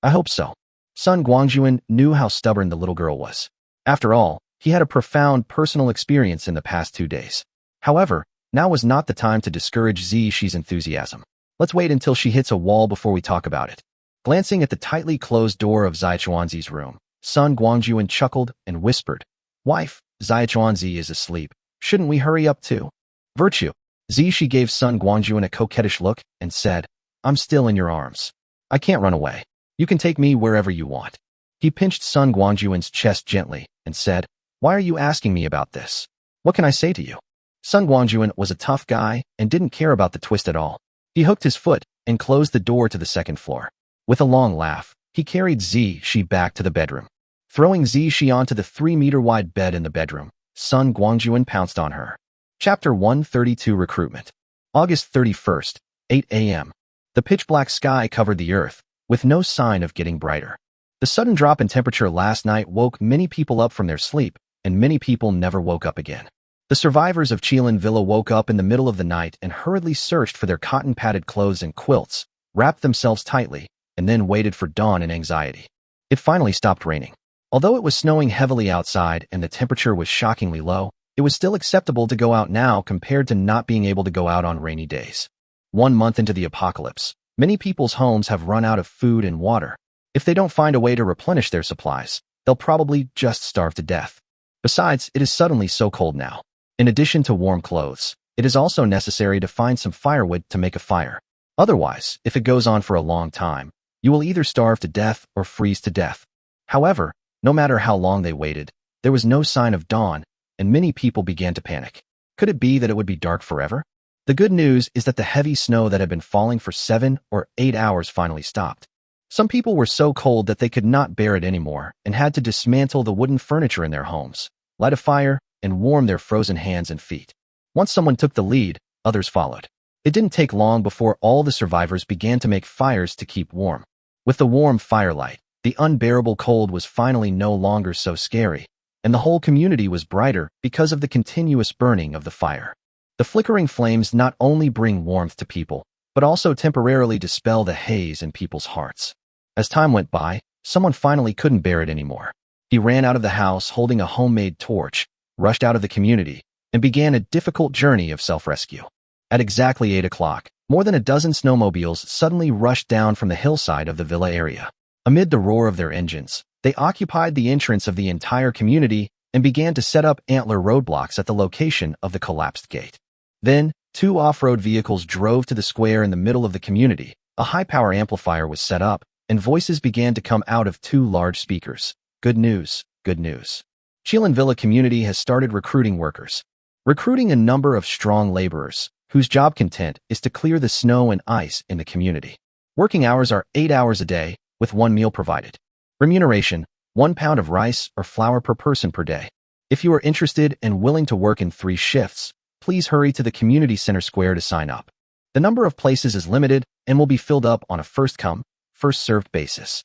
I hope so. Sun Guangjun knew how stubborn the little girl was. After all, he had a profound personal experience in the past 2 days. However, now was not the time to discourage Zhi's enthusiasm. Let's wait until she hits a wall before we talk about it. Glancing at the tightly closed door of Zhichuanzi's room, Sun Guangjun chuckled and whispered, Wife, Zhichuanzi is asleep. Shouldn't we hurry up too? Virtue. She gave Sun Guangjun a coquettish look and said, I'm still in your arms. I can't run away. You can take me wherever you want. He pinched Sun Guangjun's chest gently and said, Why are you asking me about this? What can I say to you? Sun Guangjun was a tough guy and didn't care about the twist at all. He hooked his foot and closed the door to the second floor. With a long laugh, he carried Zhi back to the bedroom. Throwing Zhi onto the 3-meter-wide bed in the bedroom, Sun Guangjun pounced on her. Chapter 132 Recruitment. August 31st, 8 a.m. The pitch-black sky covered the earth, with no sign of getting brighter. The sudden drop in temperature last night woke many people up from their sleep, and many people never woke up again. The survivors of Qilin Villa woke up in the middle of the night and hurriedly searched for their cotton-padded clothes and quilts, wrapped themselves tightly, and then waited for dawn in anxiety. It finally stopped raining. Although it was snowing heavily outside and the temperature was shockingly low, it was still acceptable to go out now compared to not being able to go out on rainy days. 1 month into the apocalypse, many people's homes have run out of food and water. If they don't find a way to replenish their supplies, they'll probably just starve to death. Besides, it is suddenly so cold now. In addition to warm clothes, it is also necessary to find some firewood to make a fire. Otherwise, if it goes on for a long time, you will either starve to death or freeze to death. However, no matter how long they waited, there was no sign of dawn, and many people began to panic. Could it be that it would be dark forever? The good news is that the heavy snow that had been falling for 7 or 8 hours finally stopped. Some people were so cold that they could not bear it anymore and had to dismantle the wooden furniture in their homes, light a fire, and warm their frozen hands and feet. Once someone took the lead, others followed. It didn't take long before all the survivors began to make fires to keep warm. With the warm firelight, the unbearable cold was finally no longer so scary, and the whole community was brighter because of the continuous burning of the fire. The flickering flames not only bring warmth to people, but also temporarily dispel the haze in people's hearts. As time went by, someone finally couldn't bear it anymore. He ran out of the house holding a homemade torch, rushed out of the community, and began a difficult journey of self-rescue. At exactly 8 o'clock, more than a dozen snowmobiles suddenly rushed down from the hillside of the villa area. Amid the roar of their engines, they occupied the entrance of the entire community and began to set up antler roadblocks at the location of the collapsed gate. Then, 2 off-road vehicles drove to the square in the middle of the community. A high-power amplifier was set up, and voices began to come out of 2 large speakers. Good news, good news. Qilin Villa community has started recruiting workers. Recruiting a number of strong laborers, whose job content is to clear the snow and ice in the community. Working hours are 8 hours a day, with 1 meal provided. Remuneration, 1 pound of rice or flour per person per day. If you are interested and willing to work in 3 shifts, please hurry to the community center square to sign up. The number of places is limited and will be filled up on a first-come, first-served basis.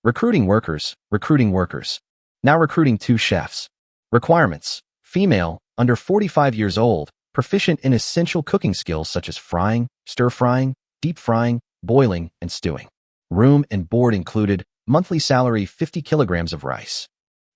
Recruiting workers, recruiting workers. Now recruiting 2 chefs. Requirements: female, under 45 years old, proficient in essential cooking skills such as frying, stir-frying, deep-frying, boiling, and stewing. Room and board included, monthly salary 50 kilograms of rice.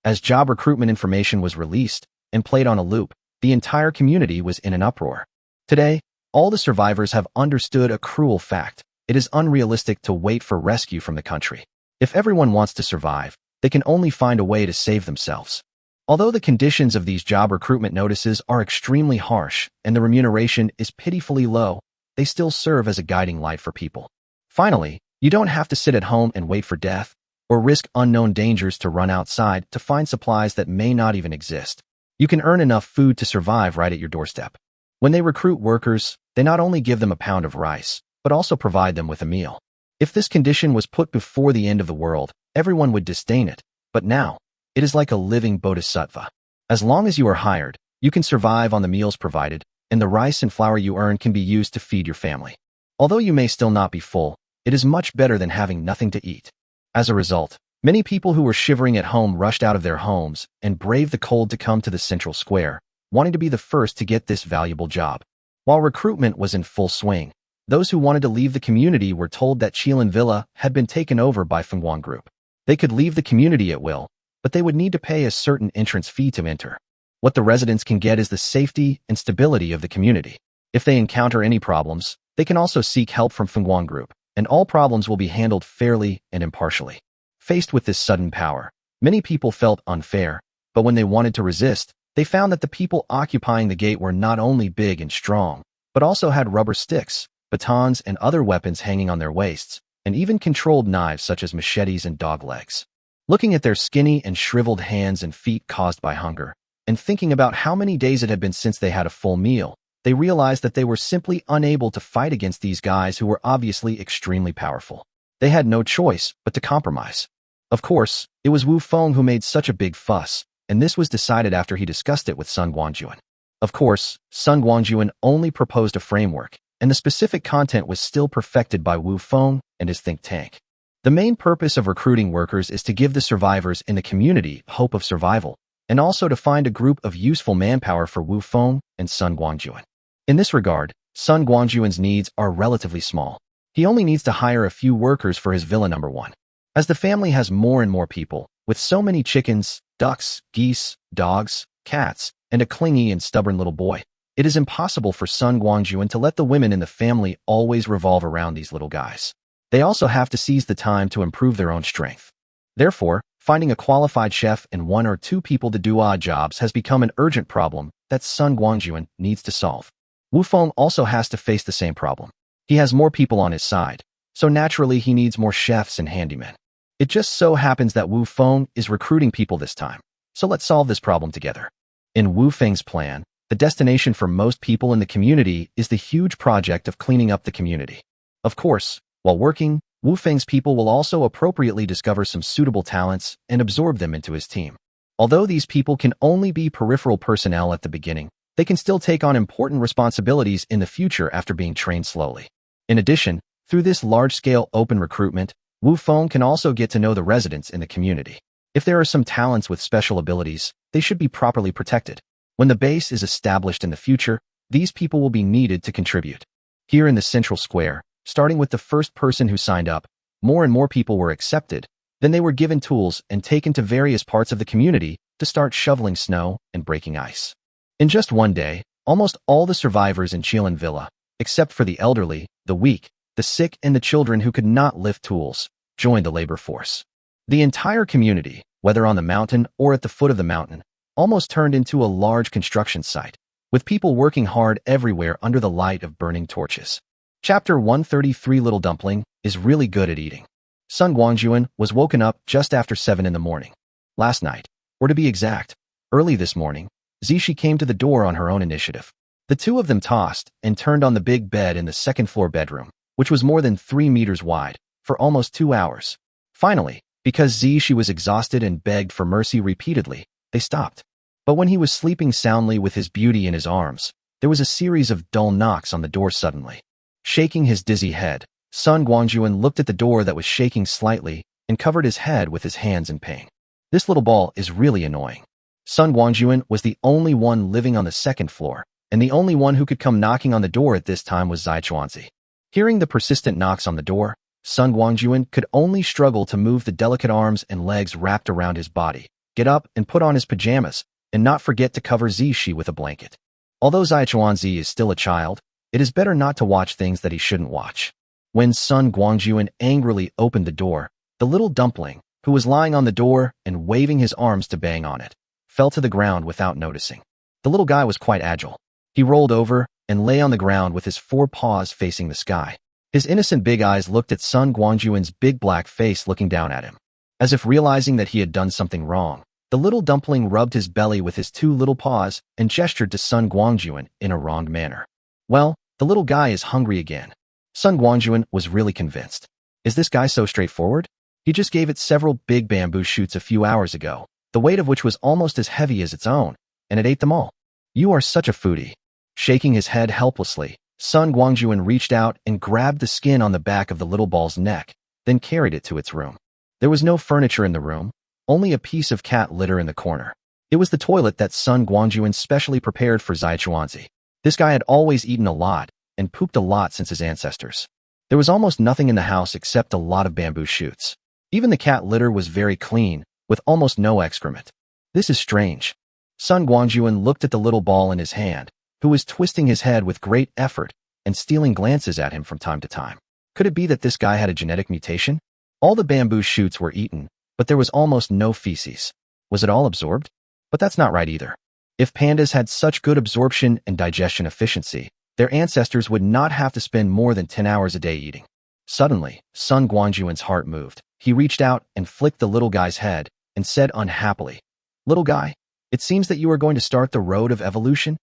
As job recruitment information was released and played on a loop, the entire community was in an uproar. Today, all the survivors have understood a cruel fact. It is unrealistic to wait for rescue from the country. If everyone wants to survive, they can only find a way to save themselves. Although the conditions of these job recruitment notices are extremely harsh and the remuneration is pitifully low, they still serve as a guiding light for people. Finally, you don't have to sit at home and wait for death, or risk unknown dangers to run outside to find supplies that may not even exist. You can earn enough food to survive right at your doorstep. When they recruit workers, they not only give them a pound of rice, but also provide them with a meal. If this condition was put before the end of the world, everyone would disdain it, but now, it is like a living bodhisattva. As long as you are hired, you can survive on the meals provided, and the rice and flour you earn can be used to feed your family. Although you may still not be full, it is much better than having nothing to eat. As a result, many people who were shivering at home rushed out of their homes and braved the cold to come to the central square, wanting to be the first to get this valuable job. While recruitment was in full swing, those who wanted to leave the community were told that Qilin Villa had been taken over by Fengguan Group. They could leave the community at will, but they would need to pay a certain entrance fee to enter. What the residents can get is the safety and stability of the community. If they encounter any problems, they can also seek help from Fengguan Group, and all problems will be handled fairly and impartially. Faced with this sudden power, many people felt unfair, but when they wanted to resist, they found that the people occupying the gate were not only big and strong, but also had rubber sticks, batons, and other weapons hanging on their waists, and even controlled knives such as machetes and dog legs. Looking at their skinny and shriveled hands and feet caused by hunger, and thinking about how many days it had been since they had a full meal, they realized that they were simply unable to fight against these guys who were obviously extremely powerful. They had no choice but to compromise. Of course, it was Wu Feng who made such a big fuss, and this was decided after he discussed it with Sun Guangjun. Of course, Sun Guangjun only proposed a framework, and the specific content was still perfected by Wu Feng and his think tank. The main purpose of recruiting workers is to give the survivors in the community hope of survival, and also to find a group of useful manpower for Wu Feng and Sun Guangjun. In this regard, Sun Guangjun's needs are relatively small. He only needs to hire a few workers for his villa number 1. As the family has more and more people, with so many chickens, ducks, geese, dogs, cats, and a clingy and stubborn little boy, it is impossible for Sun Guangjun to let the women in the family always revolve around these little guys. They also have to seize the time to improve their own strength. Therefore, finding a qualified chef and 1 or 2 people to do odd jobs has become an urgent problem that Sun Guangjun needs to solve. Wu Feng also has to face the same problem. He has more people on his side, so naturally he needs more chefs and handymen. It just so happens that Wu Feng is recruiting people this time, so let's solve this problem together. In Wu Feng's plan, the destination for most people in the community is the huge project of cleaning up the community. Of course, while working, Wu Feng's people will also appropriately discover some suitable talents and absorb them into his team. Although these people can only be peripheral personnel at the beginning, they can still take on important responsibilities in the future after being trained slowly. In addition, through this large-scale open recruitment, Wu Feng can also get to know the residents in the community. If there are some talents with special abilities, they should be properly protected. When the base is established in the future, these people will be needed to contribute. Here in the central square, starting with the first person who signed up, more and more people were accepted. Then they were given tools and taken to various parts of the community to start shoveling snow and breaking ice. In just one day, almost all the survivors in Qilin Villa, except for the elderly, the weak, the sick, and the children who could not lift tools, joined the labor force. The entire community, whether on the mountain or at the foot of the mountain, almost turned into a large construction site, with people working hard everywhere under the light of burning torches. Chapter 133 Little Dumpling is really good at eating. Sun Guangjun was woken up just after 7 in the morning. Last night, or to be exact, early this morning, Zishi came to the door on her own initiative. The two of them tossed and turned on the big bed in the second-floor bedroom, which was more than 3 meters wide, for almost 2 hours. Finally, because Zishi was exhausted and begged for mercy repeatedly, they stopped. But when he was sleeping soundly with his beauty in his arms, there was a series of dull knocks on the door suddenly. Shaking his dizzy head, Sun Guangjun looked at the door that was shaking slightly and covered his head with his hands in pain. This little ball is really annoying. Sun Guangjun was the only one living on the second floor, and the only one who could come knocking on the door at this time was Zai Chuanzi. Hearing the persistent knocks on the door, Sun Guangjun could only struggle to move the delicate arms and legs wrapped around his body, get up and put on his pajamas, and not forget to cover Zishi with a blanket. Although Zai Chuanzi is still a child, it is better not to watch things that he shouldn't watch. When Sun Guangjun angrily opened the door, the little dumpling, who was lying on the door and waving his arms to bang on it, fell to the ground without noticing. The little guy was quite agile. He rolled over and lay on the ground with his 4 paws facing the sky. His innocent big eyes looked at Sun Guangjun's big black face looking down at him. As if realizing that he had done something wrong, the little dumpling rubbed his belly with his 2 little paws and gestured to Sun Guangjun in a wronged manner. Well, the little guy is hungry again. Sun Guangjun was really convinced. Is this guy so straightforward? He just gave it several big bamboo shoots a few hours ago, the weight of which was almost as heavy as its own, and it ate them all. You are such a foodie. Shaking his head helplessly, Sun Guangjun reached out and grabbed the skin on the back of the little ball's neck, then carried it to its room. There was no furniture in the room, only a piece of cat litter in the corner. It was the toilet that Sun Guangjun specially prepared for Zai Chuanzi. This guy had always eaten a lot and pooped a lot since his ancestors. There was almost nothing in the house except a lot of bamboo shoots. Even the cat litter was very clean, with almost no excrement. This is strange. Sun Guangjun looked at the little ball in his hand, who was twisting his head with great effort and stealing glances at him from time to time. Could it be that this guy had a genetic mutation? All the bamboo shoots were eaten, but there was almost no feces. Was it all absorbed? But that's not right either. If pandas had such good absorption and digestion efficiency, their ancestors would not have to spend more than 10 hours a day eating. Suddenly, Sun Guangjun's heart moved. He reached out and flicked the little guy's head and said unhappily, "Little guy, it seems that you are going to start the road of evolution?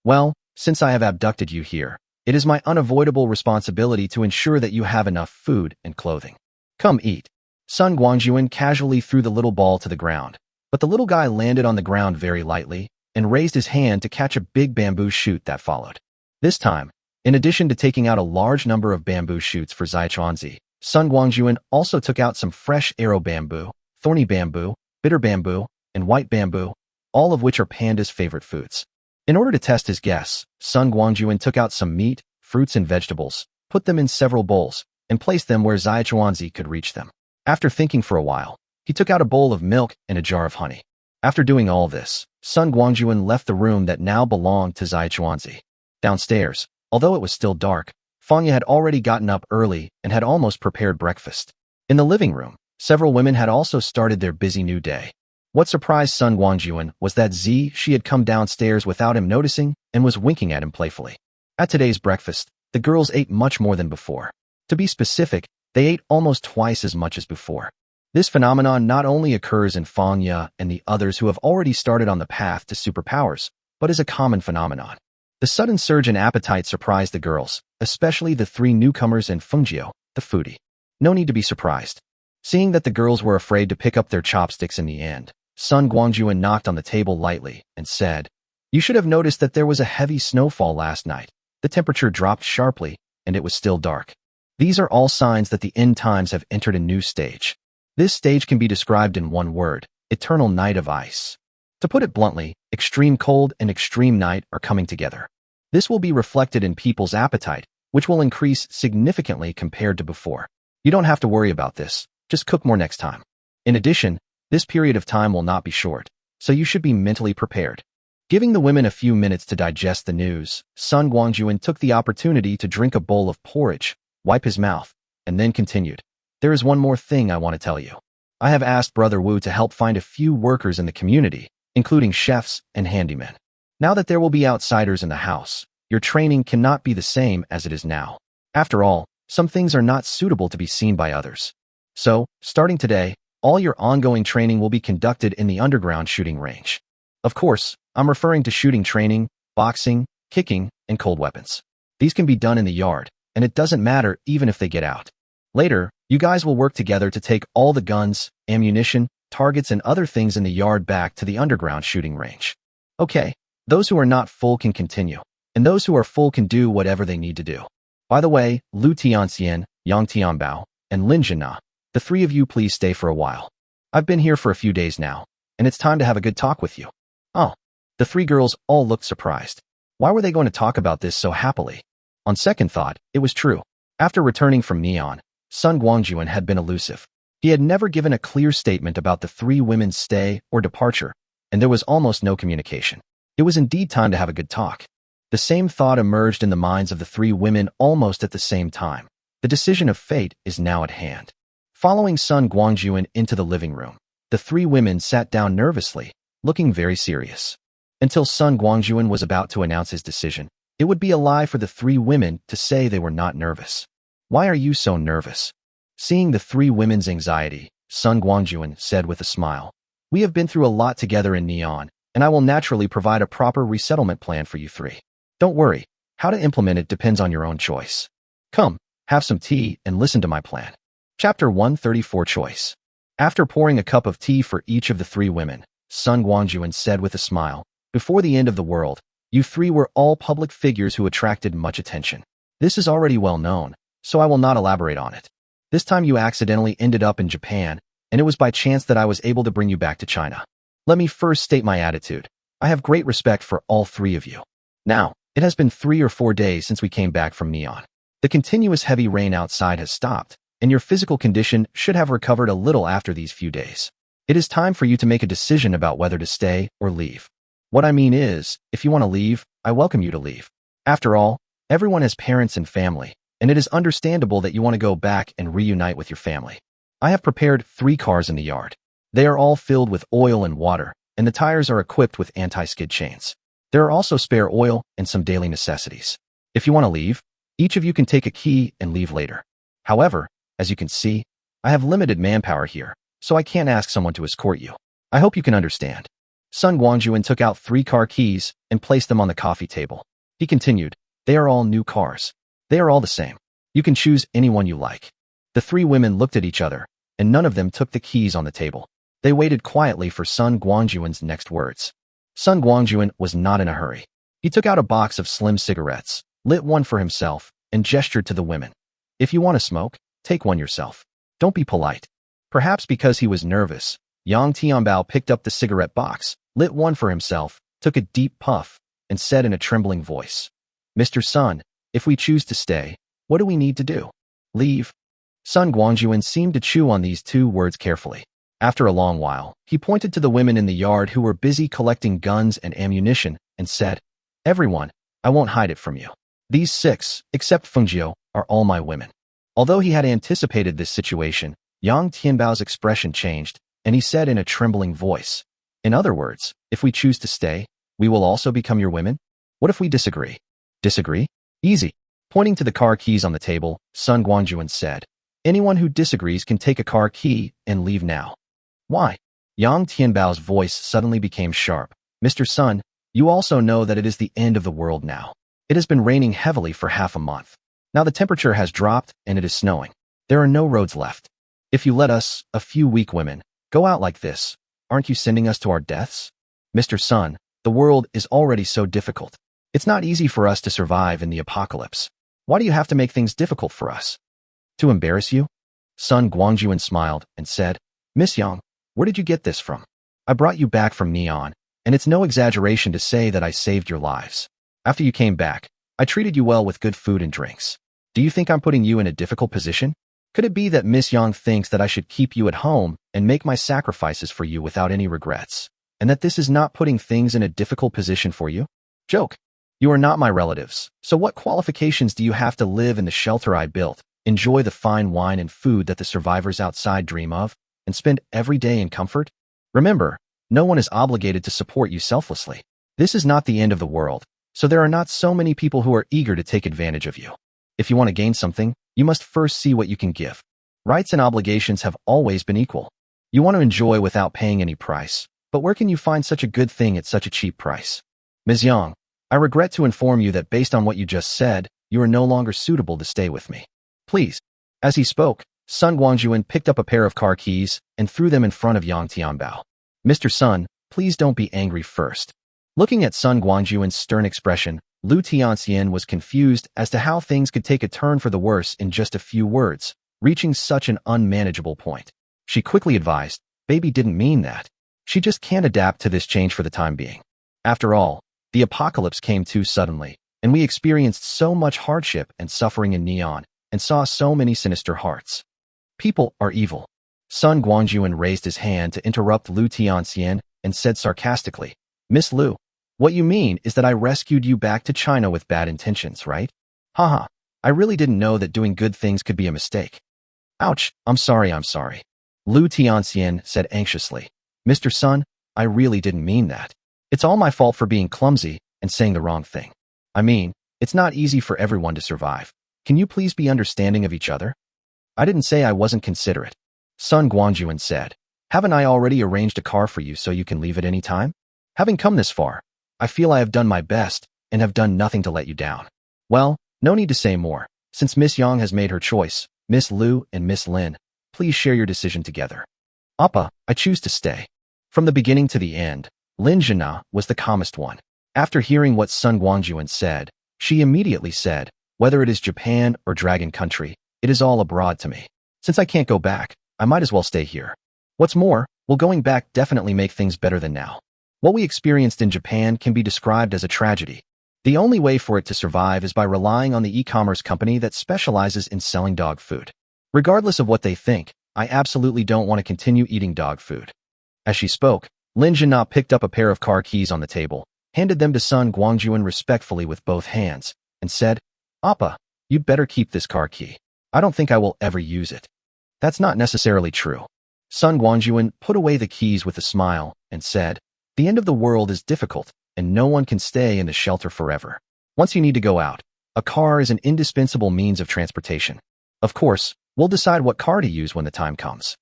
Well, since I have abducted you here, it is my unavoidable responsibility to ensure that you have enough food and clothing. Come eat." Sun Guangjun casually threw the little ball to the ground, but the little guy landed on the ground very lightly and raised his hand to catch a big bamboo shoot that followed. This time, in addition to taking out a large number of bamboo shoots for Zai Chuanzi, Sun Guangjun also took out some fresh arrow bamboo, thorny bamboo, bitter bamboo, and white bamboo, all of which are pandas' favorite foods. In order to test his guess, Sun Guangjun took out some meat, fruits, and vegetables, put them in several bowls, and placed them where Zai Chuanzi could reach them. After thinking for a while, he took out a bowl of milk and a jar of honey. After doing all this, Sun Guangjun left the room that now belonged to Zai Chuanzi. Downstairs, although it was still dark, Fangya had already gotten up early and had almost prepared breakfast. In the living room, several women had also started their busy new day. What surprised Sun Guangjun was that she had come downstairs without him noticing and was winking at him playfully. At today's breakfast, the girls ate much more than before. To be specific, they ate almost twice as much as before. This phenomenon not only occurs in Fangya and the others who have already started on the path to superpowers, but is a common phenomenon. The sudden surge in appetite surprised the girls, especially the three newcomers and Fengjiu, the foodie. No need to be surprised. Seeing that the girls were afraid to pick up their chopsticks in the end, Sun Guangjun knocked on the table lightly and said, "You should have noticed that there was a heavy snowfall last night. The temperature dropped sharply, and it was still dark. These are all signs that the end times have entered a new stage. This stage can be described in one word: eternal night of ice. To put it bluntly, extreme cold and extreme night are coming together. This will be reflected in people's appetite, which will increase significantly compared to before. You don't have to worry about this, just cook more next time. In addition, this period of time will not be short, so you should be mentally prepared." Giving the women a few minutes to digest the news, Sun Guangjun took the opportunity to drink a bowl of porridge, wipe his mouth, and then continued, "There is one more thing I want to tell you. I have asked Brother Wu to help find a few workers in the community, including chefs and handymen. Now that there will be outsiders in the house, your training cannot be the same as it is now. After all, some things are not suitable to be seen by others. So, starting today, all your ongoing training will be conducted in the underground shooting range. Of course, I'm referring to shooting training, boxing, kicking, and cold weapons. These can be done in the yard, and it doesn't matter even if they get out. Later, you guys will work together to take all the guns, ammunition, targets, and other things in the yard back to the underground shooting range. Okay, those who are not full can continue, and those who are full can do whatever they need to do. By the way, Lu Tianxian, Yang Tianbao, and Lin Zhina, the three of you please stay for a while. I've been here for a few days now, and it's time to have a good talk with you." Oh, the three girls all looked surprised. Why were they going to talk about this so happily? On second thought, it was true. After returning from Neon, Sun Guangjun had been elusive. He had never given a clear statement about the three women's stay or departure, and there was almost no communication. It was indeed time to have a good talk. The same thought emerged in the minds of the three women almost at the same time. The decision of fate is now at hand. Following Sun Guangjun into the living room, the three women sat down nervously, looking very serious. Until Sun Guangjun was about to announce his decision, it would be a lie for the three women to say they were not nervous. "Why are you so nervous?" Seeing the three women's anxiety, Sun Guangjun said with a smile, "We have been through a lot together in Neon, and I will naturally provide a proper resettlement plan for you three. Don't worry, how to implement it depends on your own choice. Come, Have some tea and listen to my plan. Chapter 134 Choice. After pouring a cup of tea for each of the three women, Sun Guangjun said with a smile, "Before the end of the world, you three were all public figures who attracted much attention. This is already well known, so I will not elaborate on it. This time you accidentally ended up in Japan, and it was by chance that I was able to bring you back to China. Let me first state my attitude. I have great respect for all three of you. Now, it has been 3 or 4 days since we came back from Neon. The continuous heavy rain outside has stopped, and your physical condition should have recovered a little after these few days. It is time for you to make a decision about whether to stay or leave. What I mean is, if you want to leave, I welcome you to leave. After all, everyone has parents and family, and it is understandable that you want to go back and reunite with your family. I have prepared 3 cars in the yard. They are all filled with oil and water, and the tires are equipped with anti-skid chains. There are also spare oil and some daily necessities. If you want to leave, each of you can take a key and leave later. However, as you can see, I have limited manpower here, so I can't ask someone to escort you. I hope you can understand." Sun Guangjun took out 3 car keys and placed them on the coffee table. He continued, "They are all new cars. They are all the same. You can choose any one you like." The 3 women looked at each other, and none of them took the keys on the table. They waited quietly for Sun Guangjun's next words. Sun Guangjun was not in a hurry. He took out a box of slim cigarettes, lit one for himself, and gestured to the women. "If you want to smoke, take one yourself. Don't be polite." Perhaps because he was nervous, Yang Tianbao picked up the cigarette box, lit one for himself, took a deep puff, and said in a trembling voice, "Mr. Sun, if we choose to stay, what do we need to do? Leave?" Sun Guangjun seemed to chew on these 2 words carefully. After a long while, he pointed to the women in the yard who were busy collecting guns and ammunition and said, "Everyone, I won't hide it from you. These 6, except Fengjiu, are all my women." Although he had anticipated this situation, Yang Tianbao's expression changed, and he said in a trembling voice, "In other words, if we choose to stay, we will also become your women? What if we disagree?" "Disagree? Easy." Pointing to the car keys on the table, Sun Guangjun said, "Anyone who disagrees can take a car key and leave now." "Why?" Yang Tianbao's voice suddenly became sharp. "Mr. Sun, you also know that it is the end of the world now. It has been raining heavily for half a month. Now the temperature has dropped and it is snowing. There are no roads left. If you let us, a few weak women, go out like this, aren't you sending us to our deaths? Mr. Sun, the world is already so difficult. It's not easy for us to survive in the apocalypse. Why do you have to make things difficult for us? To embarrass you?" Sun Guangjun smiled and said, "Miss Yang, where did you get this from? I brought you back from Neon, and it's no exaggeration to say that I saved your lives. After you came back, I treated you well with good food and drinks. Do you think I'm putting you in a difficult position? Could it be that Miss Yang thinks that I should keep you at home and make my sacrifices for you without any regrets, and that this is not putting things in a difficult position for you? Joke. You are not my relatives, so what qualifications do you have to live in the shelter I built, enjoy the fine wine and food that the survivors outside dream of, and spend every day in comfort? Remember, no one is obligated to support you selflessly. This is not the end of the world, so there are not so many people who are eager to take advantage of you. If you want to gain something, you must first see what you can give. Rights and obligations have always been equal. You want to enjoy without paying any price, but where can you find such a good thing at such a cheap price? Ms. Yang, I regret to inform you that based on what you just said, you are no longer suitable to stay with me. Please." As he spoke, Sun Guangjun picked up a pair of car keys and threw them in front of Yang Tianbao. "Mr. Sun, please don't be angry first." Looking at Sun Guangjun's stern expression, Lu Tianxian was confused as to how things could take a turn for the worse in just a few words, reaching such an unmanageable point. She quickly advised, "Baby didn't mean that. She just can't adapt to this change for the time being. After all, the apocalypse came too suddenly, and we experienced so much hardship and suffering in Neon, and saw so many sinister hearts. People are evil." Sun Guangjun raised his hand to interrupt Lu Tianxian and said sarcastically, "Miss Lu, what you mean is that I rescued you back to China with bad intentions, right? Haha, I really didn't know that doing good things could be a mistake." "Ouch, I'm sorry. Lu Tianxian said anxiously, "Mr. Sun, I really didn't mean that. It's all my fault for being clumsy and saying the wrong thing. I mean, it's not easy for everyone to survive. Can you please be understanding of each other?" "I didn't say I wasn't considerate," Sun Guangjun said. "Haven't I already arranged a car for you so you can leave at any time? Having come this far, I feel I have done my best and have done nothing to let you down. Well, no need to say more. Since Miss Yang has made her choice, Miss Liu and Miss Lin, please share your decision together. Appa, I choose to stay. From the beginning to the end, Lin Zhina was the calmest one. After hearing what Sun Guangjun said, she immediately said, whether it is Japan or Dragon Country, it is all abroad to me. Since I can't go back, I might as well stay here. What's more, will going back definitely make things better than now. What we experienced in Japan can be described as a tragedy. The only way for it to survive is by relying on the e-commerce company that specializes in selling dog food. Regardless of what they think, I absolutely don't want to continue eating dog food. As she spoke, Lin Zhina picked up a pair of car keys on the table, handed them to Sun Guangjun respectfully with both hands, and said, Appa, you'd better keep this car key. I don't think I will ever use it. That's not necessarily true. Sun Guangjun put away the keys with a smile and said, the end of the world is difficult, and no one can stay in the shelter forever. Once you need to go out, a car is an indispensable means of transportation. Of course, we'll decide what car to use when the time comes.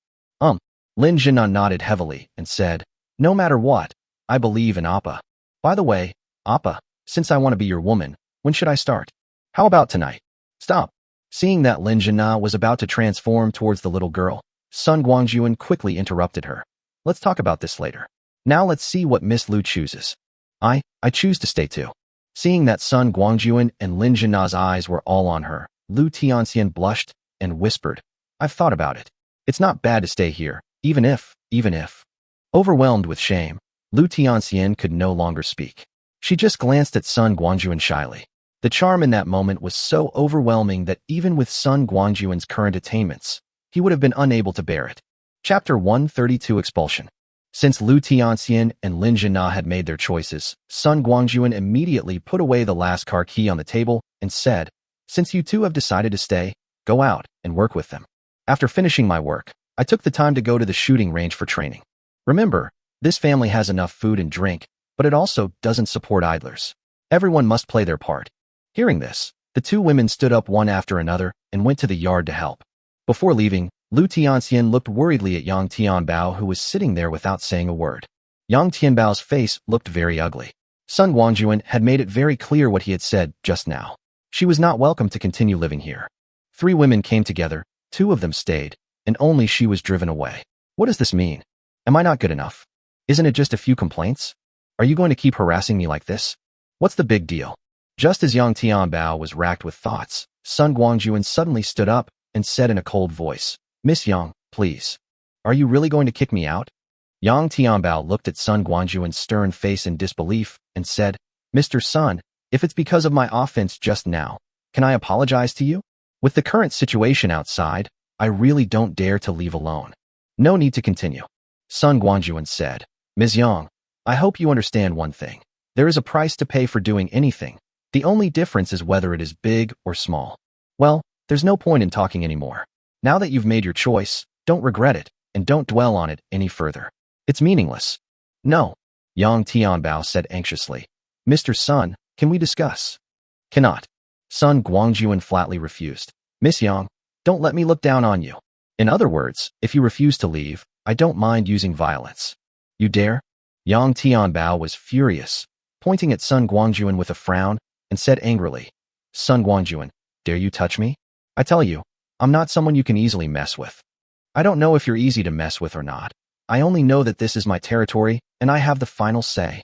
Lin Zhina nodded heavily and said, no matter what, I believe in Appa. By the way, Appa, since I want to be your woman, when should I start? How about tonight? Stop. Seeing that Lin Zhina was about to transform towards the little girl, Sun Guangjun quickly interrupted her. Let's talk about this later. Now let's see what Miss Liu chooses. I choose to stay too. Seeing that Sun Guangjun and Lin Zhina's eyes were all on her, Liu Tianxian blushed and whispered, I've thought about it. It's not bad to stay here, even if. Overwhelmed with shame, Liu Tianxian could no longer speak. She just glanced at Sun Guangjun shyly. The charm in that moment was so overwhelming that even with Sun Guangjun's current attainments, he would have been unable to bear it. Chapter 132 Expulsion. Since Liu Tianxian and Lin Zhina had made their choices, Sun Guangjun immediately put away the last car key on the table and said, since you two have decided to stay, go out and work with them. After finishing my work, I took the time to go to the shooting range for training. Remember, this family has enough food and drink, but it also doesn't support idlers. Everyone must play their part. Hearing this, the two women stood up one after another and went to the yard to help. Before leaving, Liu Tianxian looked worriedly at Yang Tianbao, who was sitting there without saying a word. Yang Tianbao's face looked very ugly. Sun Guangjun had made it very clear what he had said just now. She was not welcome to continue living here. 3 women came together, 2 of them stayed, and only she was driven away. What does this mean? Am I not good enough? Isn't it just a few complaints? Are you going to keep harassing me like this? What's the big deal? Just as Yang Tianbao was racked with thoughts, Sun Guangjun suddenly stood up and said in a cold voice, Miss Yang, please. Are you really going to kick me out? Yang Tianbao looked at Sun Guangjun's stern face in disbelief and said, Mr. Sun, if it's because of my offense just now, can I apologize to you? With the current situation outside, I really don't dare to leave alone. No need to continue. Sun Guangjun said, Ms. Yang, I hope you understand one thing. There is a price to pay for doing anything. The only difference is whether it is big or small. Well, there's no point in talking anymore. Now that you've made your choice, don't regret it, and don't dwell on it any further. It's meaningless. No, Yang Tianbao said anxiously. Mr. Sun, can we discuss? Cannot. Sun Guangjun flatly refused. Miss Yang, don't let me look down on you. In other words, if you refuse to leave, I don't mind using violence. You dare? Yang Tianbao was furious, pointing at Sun Guangjun with a frown, and said angrily, Sun Guangjun, dare you touch me? I tell you, I'm not someone you can easily mess with. I don't know if you're easy to mess with or not. I only know that this is my territory, and I have the final say.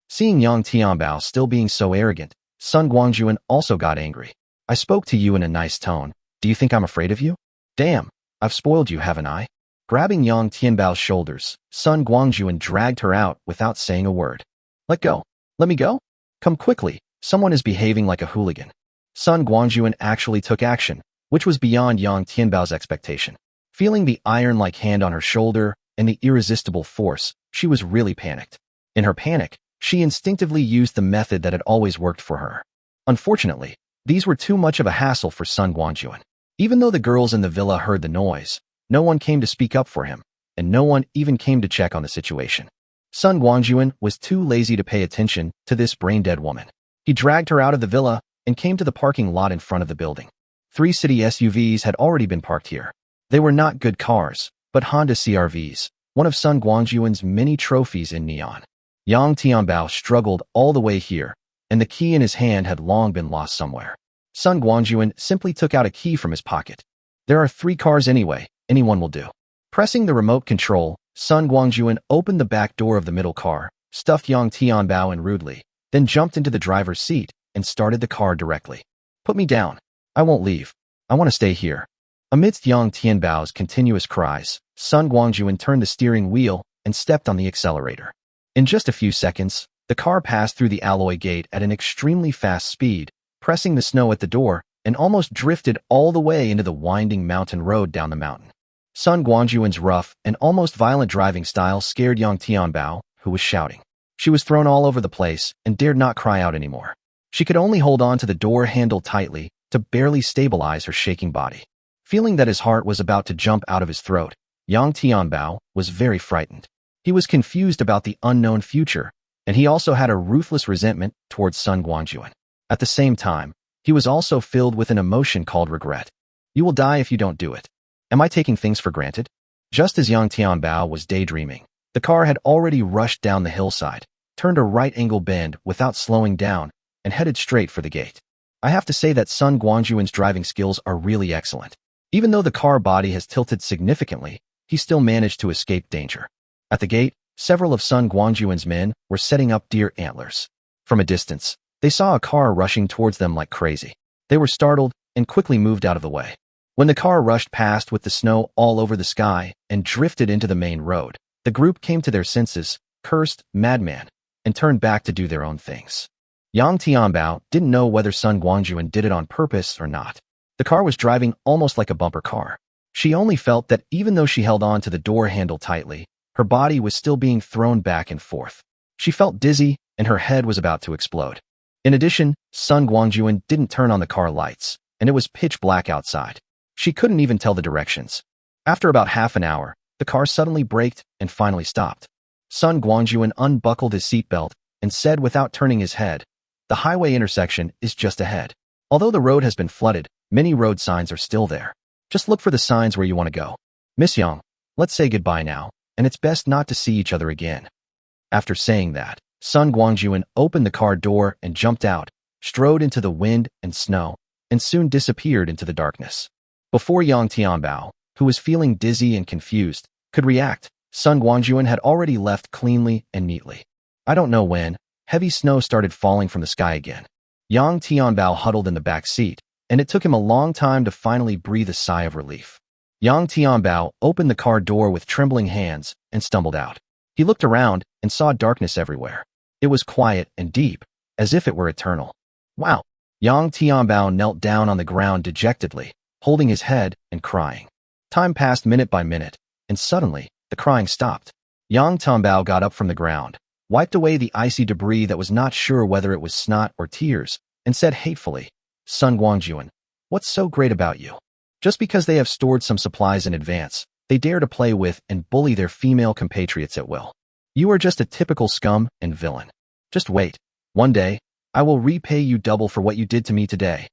Seeing Yang Tianbao still being so arrogant, Sun Guangjun also got angry. I spoke to you in a nice tone. Do you think I'm afraid of you? Damn, I've spoiled you, haven't I? Grabbing Yang Tianbao's shoulders, Sun Guangjun dragged her out without saying a word. Let go. Let me go? Come quickly. Someone is behaving like a hooligan. Sun Guangjun actually took action, which was beyond Yang Tianbao's expectation. Feeling the iron-like hand on her shoulder and the irresistible force, she was really panicked. In her panic, she instinctively used the method that had always worked for her. Unfortunately, these were too much of a hassle for Sun Guangjun. Even though the girls in the villa heard the noise, no one came to speak up for him, and no one even came to check on the situation. Sun Guangjun was too lazy to pay attention to this brain-dead woman. He dragged her out of the villa and came to the parking lot in front of the building. 3 city SUVs had already been parked here. They were not good cars, but Honda CR-Vs, one of Sun Guangjun's many trophies in neon. Yang Tianbao struggled all the way here, and the key in his hand had long been lost somewhere. Sun Guangjun simply took out a key from his pocket. There are 3 cars anyway, anyone will do. Pressing the remote control, Sun Guangjun opened the back door of the middle car, stuffed Yang Tianbao in rudely, then jumped into the driver's seat and started the car directly. Put me down. I won't leave. I want to stay here. Amidst Yang Tianbao's continuous cries, Sun Guangjun turned the steering wheel and stepped on the accelerator. In just a few seconds, the car passed through the alloy gate at an extremely fast speed, pressing the snow at the door, and almost drifted all the way into the winding mountain road down the mountain. Sun Guangjun's rough and almost violent driving style scared Yang Tianbao, who was shouting. She was thrown all over the place and dared not cry out anymore. She could only hold on to the door handle tightly to barely stabilize her shaking body. Feeling that his heart was about to jump out of his throat, Yang Tianbao was very frightened. He was confused about the unknown future, and he also had a ruthless resentment towards Sun Guangjun. At the same time, he was also filled with an emotion called regret. You will die if you don't do it. Am I taking things for granted? Just as Yang Tianbao was daydreaming, the car had already rushed down the hillside, turned a right-angle bend without slowing down, and headed straight for the gate. I have to say that Sun Guangjun's driving skills are really excellent. Even though the car body has tilted significantly, he still managed to escape danger. At the gate, several of Sun Guangjun's men were setting up deer antlers. From a distance, they saw a car rushing towards them like crazy. They were startled and quickly moved out of the way. When the car rushed past with the snow all over the sky and drifted into the main road, the group came to their senses, cursed, madman, and turned back to do their own things. Yang Tianbao didn't know whether Sun Guangjun did it on purpose or not. The car was driving almost like a bumper car. She only felt that even though she held on to the door handle tightly, her body was still being thrown back and forth. She felt dizzy and her head was about to explode. In addition, Sun Guangjun didn't turn on the car lights, and it was pitch black outside. She couldn't even tell the directions. After about half an hour, the car suddenly braked and finally stopped. Sun Guangjun unbuckled his seatbelt and said without turning his head, "The highway intersection is just ahead. Although the road has been flooded, many road signs are still there. Just look for the signs where you want to go. Miss Yang, let's say goodbye now, and it's best not to see each other again." After saying that, Sun Guangjun opened the car door and jumped out, strode into the wind and snow, and soon disappeared into the darkness. Before Yang Tianbao, who was feeling dizzy and confused, could react, Sun Guangjun had already left cleanly and neatly. I don't know when, heavy snow started falling from the sky again. Yang Tianbao huddled in the back seat, and it took him a long time to finally breathe a sigh of relief. Yang Tianbao opened the car door with trembling hands and stumbled out. He looked around and saw darkness everywhere. It was quiet and deep, as if it were eternal. Wow! Yang Tianbao knelt down on the ground dejectedly, holding his head and crying. Time passed minute by minute, and suddenly, the crying stopped. Yang Tianbao got up from the ground, wiped away the icy debris that was not sure whether it was snot or tears, and said hatefully, "Sun Guangjun, what's so great about you? Just because they have stored some supplies in advance, they dare to play with and bully their female compatriots at will. You are just a typical scum and villain. Just wait. One day, I will repay you double for what you did to me today."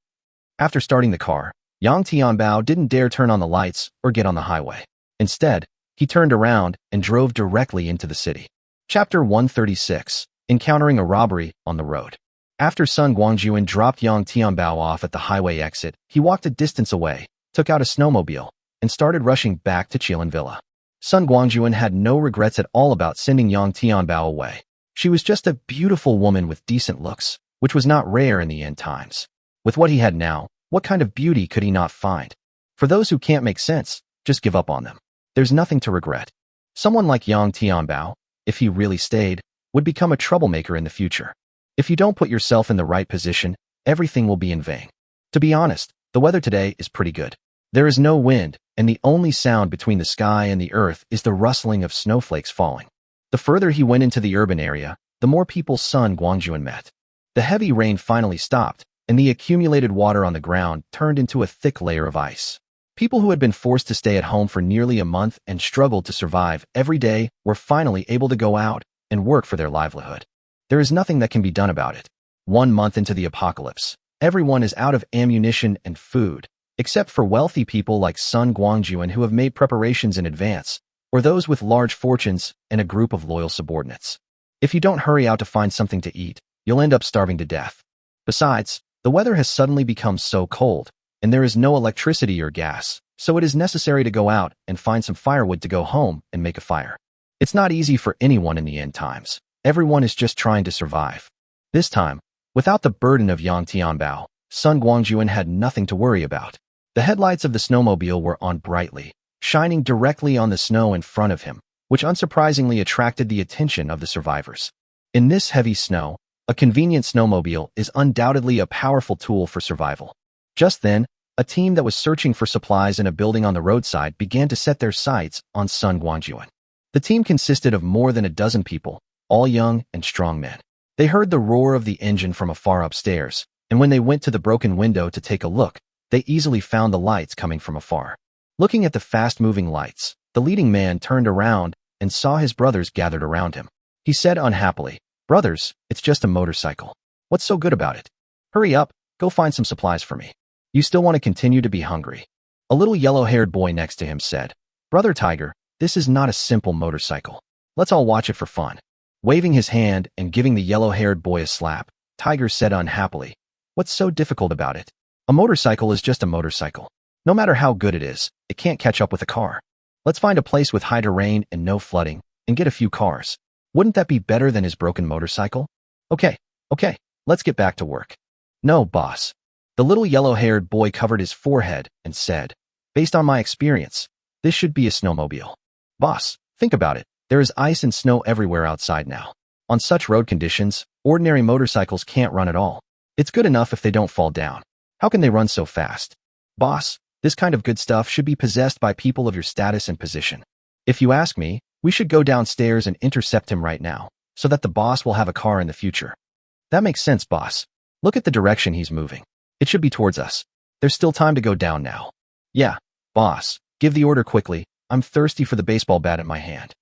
After starting the car, Yang Tianbao didn't dare turn on the lights or get on the highway. Instead, he turned around and drove directly into the city. Chapter 136, Encountering a Robbery on the Road. After Sun Guangjun dropped Yang Tianbao off at the highway exit, he walked a distance away, took out a snowmobile, and started rushing back to Qilin Villa. Sun Guangjun had no regrets at all about sending Yang Tianbao away. She was just a beautiful woman with decent looks, which was not rare in the end times. With what he had now, what kind of beauty could he not find? For those who can't make sense, just give up on them. There's nothing to regret. Someone like Yang Tianbao, if he really stayed, would become a troublemaker in the future. If you don't put yourself in the right position, everything will be in vain. To be honest, the weather today is pretty good. There is no wind, and the only sound between the sky and the earth is the rustling of snowflakes falling. The further he went into the urban area, the more people Sun Guangjun met. The heavy rain finally stopped, and the accumulated water on the ground turned into a thick layer of ice. People who had been forced to stay at home for nearly a month and struggled to survive every day were finally able to go out and work for their livelihood. There is nothing that can be done about it. 1 month into the apocalypse, everyone is out of ammunition and food, except for wealthy people like Sun Guangjun who have made preparations in advance, or those with large fortunes and a group of loyal subordinates. If you don't hurry out to find something to eat, you'll end up starving to death. Besides, The weather has suddenly become so cold, and there is no electricity or gas, so it is necessary to go out and find some firewood to go home and make a fire. It's not easy for anyone in the end times. Everyone is just trying to survive. This time, without the burden of Yang Tianbao, Sun Guangjun had nothing to worry about. The headlights of the snowmobile were on brightly, shining directly on the snow in front of him, which unsurprisingly attracted the attention of the survivors. In this heavy snow, a convenient snowmobile is undoubtedly a powerful tool for survival. Just then, a team that was searching for supplies in a building on the roadside began to set their sights on Sun Guangjun. The team consisted of more than a dozen people, all young and strong men. They heard the roar of the engine from afar upstairs, and when they went to the broken window to take a look, they easily found the lights coming from afar. Looking at the fast-moving lights, the leading man turned around and saw his brothers gathered around him. He said unhappily, "Brothers, it's just a motorcycle. What's so good about it? Hurry up, go find some supplies for me. You still want to continue to be hungry." A little yellow-haired boy next to him said, "Brother Tiger, this is not a simple motorcycle. Let's all watch it for fun." Waving his hand and giving the yellow-haired boy a slap, Tiger said unhappily, "What's so difficult about it? A motorcycle is just a motorcycle. No matter how good it is, it can't catch up with a car. Let's find a place with high terrain and no flooding, and get a few cars. Wouldn't that be better than his broken motorcycle? Okay, let's get back to work." "No, boss." The little yellow-haired boy covered his forehead and said, "Based on my experience, this should be a snowmobile." "Boss, think about it. There is ice and snow everywhere outside now. On such road conditions, ordinary motorcycles can't run at all. It's good enough if they don't fall down. How can they run so fast?" "Boss, this kind of good stuff should be possessed by people of your status and position. If you ask me, we should go downstairs and intercept him right now, so that the boss will have a car in the future." "That makes sense, boss. Look at the direction he's moving. It should be towards us. There's still time to go down now." "Yeah, boss, give the order quickly. I'm thirsty for the baseball bat at my hand."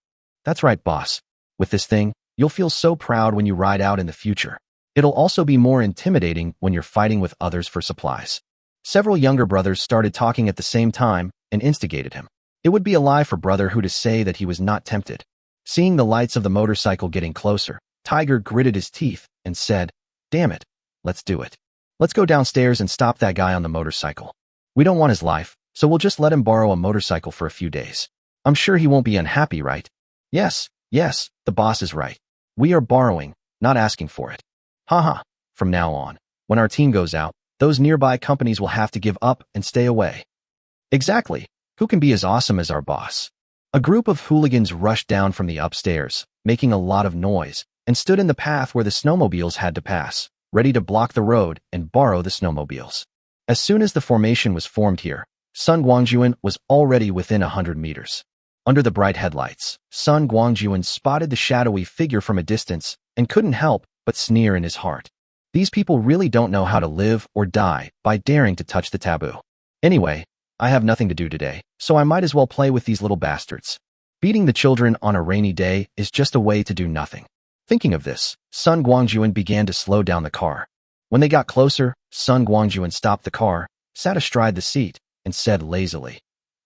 "That's right, boss. With this thing, you'll feel so proud when you ride out in the future. It'll also be more intimidating when you're fighting with others for supplies." Several younger brothers started talking at the same time and instigated him. It would be a lie for Brother Hu to say that he was not tempted. Seeing the lights of the motorcycle getting closer, Tiger gritted his teeth and said, "Damn it, let's do it. Let's go downstairs and stop that guy on the motorcycle. We don't want his life, so we'll just let him borrow a motorcycle for a few days. I'm sure he won't be unhappy, right?" Yes, the boss is right. We are borrowing, not asking for it. Haha, from now on, when our team goes out, those nearby companies will have to give up and stay away. Exactly. Who can be as awesome as our boss? A group of hooligans rushed down from the upstairs, making a lot of noise, and stood in the path where the snowmobiles had to pass, ready to block the road and borrow the snowmobiles. As soon as the formation was formed here, Sun Guangjun was already within 100 meters. Under the bright headlights, Sun Guangjun spotted the shadowy figure from a distance and couldn't help but sneer in his heart. These people really don't know how to live or die by daring to touch the taboo. Anyway, I have nothing to do today, so I might as well play with these little bastards. Beating the children on a rainy day is just a way to do nothing. Thinking of this, Sun Guangjun began to slow down the car. When they got closer, Sun Guangjun stopped the car, sat astride the seat, and said lazily,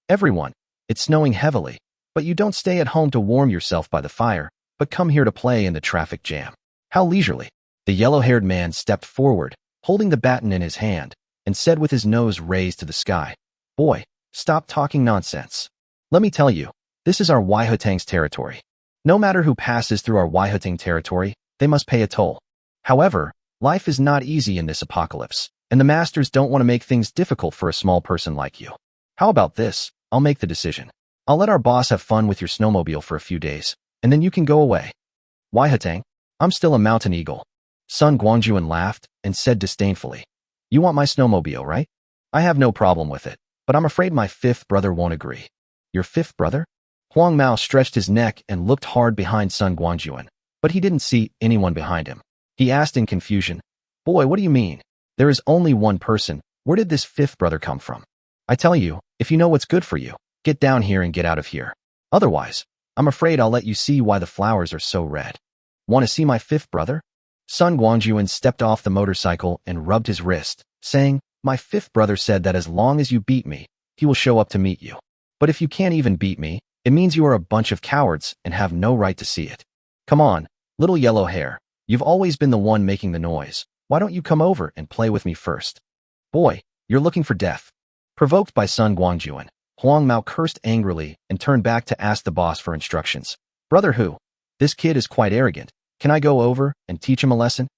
"Everyone, it's snowing heavily, but you don't stay at home to warm yourself by the fire, but come here to play in the traffic jam. How leisurely." The yellow-haired man stepped forward, holding the baton in his hand, and said with his nose raised to the sky, "Boy, stop talking nonsense. Let me tell you, this is our Waihutang's territory. No matter who passes through our Waihutang territory, they must pay a toll. However, life is not easy in this apocalypse, and the masters don't want to make things difficult for a small person like you. How about this? I'll make the decision. I'll let our boss have fun with your snowmobile for a few days, and then you can go away." "Waihutang, I'm still a mountain eagle." Sun Guangjun laughed and said disdainfully, "You want my snowmobile, right? I have no problem with it, but I'm afraid my fifth brother won't agree." "Your fifth brother?" Huang Mao stretched his neck and looked hard behind Sun Guangjun, but he didn't see anyone behind him. He asked in confusion, "Boy, what do you mean? There is only one person. Where did this fifth brother come from? I tell you, if you know what's good for you, get down here and get out of here. Otherwise, I'm afraid I'll let you see why the flowers are so red." "Want to see my fifth brother?" Sun Guangjun stepped off the motorcycle and rubbed his wrist, saying, "My fifth brother said that as long as you beat me, he will show up to meet you. But if you can't even beat me, it means you are a bunch of cowards and have no right to see it. Come on, little yellow hair, you've always been the one making the noise. Why don't you come over and play with me first? Boy, you're looking for death. Provoked by Sun Guangjun, Huang Mao cursed angrily and turned back to ask the boss for instructions. Brother Hu, this kid is quite arrogant. Can I go over and teach him a lesson?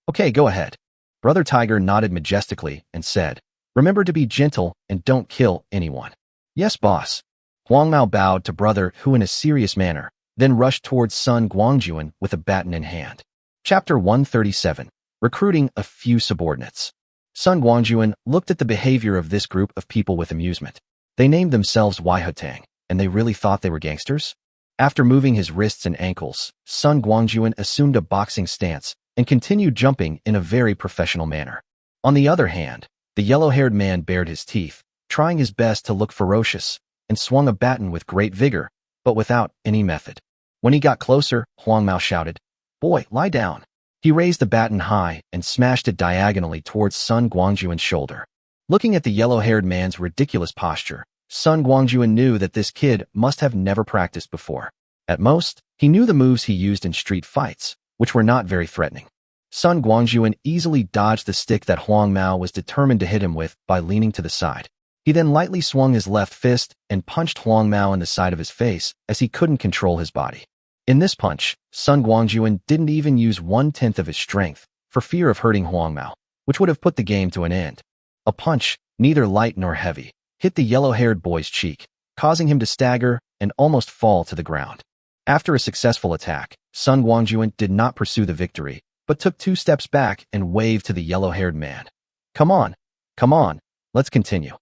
Okay, go ahead. Brother Tiger nodded majestically and said, remember to be gentle and don't kill anyone. Yes, boss. Huang Mao bowed to Brother Hu in a serious manner, then rushed towards Sun Guangjun with a baton in hand. Chapter 137. Recruiting a few subordinates. Sun Guangjun looked at the behavior of this group of people with amusement. They named themselves Waihotang, and they really thought they were gangsters? After moving his wrists and ankles, Sun Guangjun assumed a boxing stance and continued jumping in a very professional manner. On the other hand, the yellow-haired man bared his teeth, trying his best to look ferocious, and swung a baton with great vigor, but without any method. When he got closer, Huang Mao shouted, boy, lie down. He raised the baton high and smashed it diagonally towards Sun Guangjun's shoulder. Looking at the yellow-haired man's ridiculous posture, Sun Guangjun knew that this kid must have never practiced before. At most, he knew the moves he used in street fights, which were not very threatening. Sun Guangjun easily dodged the stick that Huang Mao was determined to hit him with by leaning to the side. He then lightly swung his left fist and punched Huang Mao in the side of his face as he couldn't control his body. In this punch, Sun Guangjun didn't even use 1/10 of his strength for fear of hurting Huang Mao, which would have put the game to an end. A punch, neither light nor heavy, hit the yellow-haired boy's cheek, causing him to stagger and almost fall to the ground. After a successful attack, Sun Guangjun did not pursue the victory, but took 2 steps back and waved to the yellow-haired man. Come on, let's continue.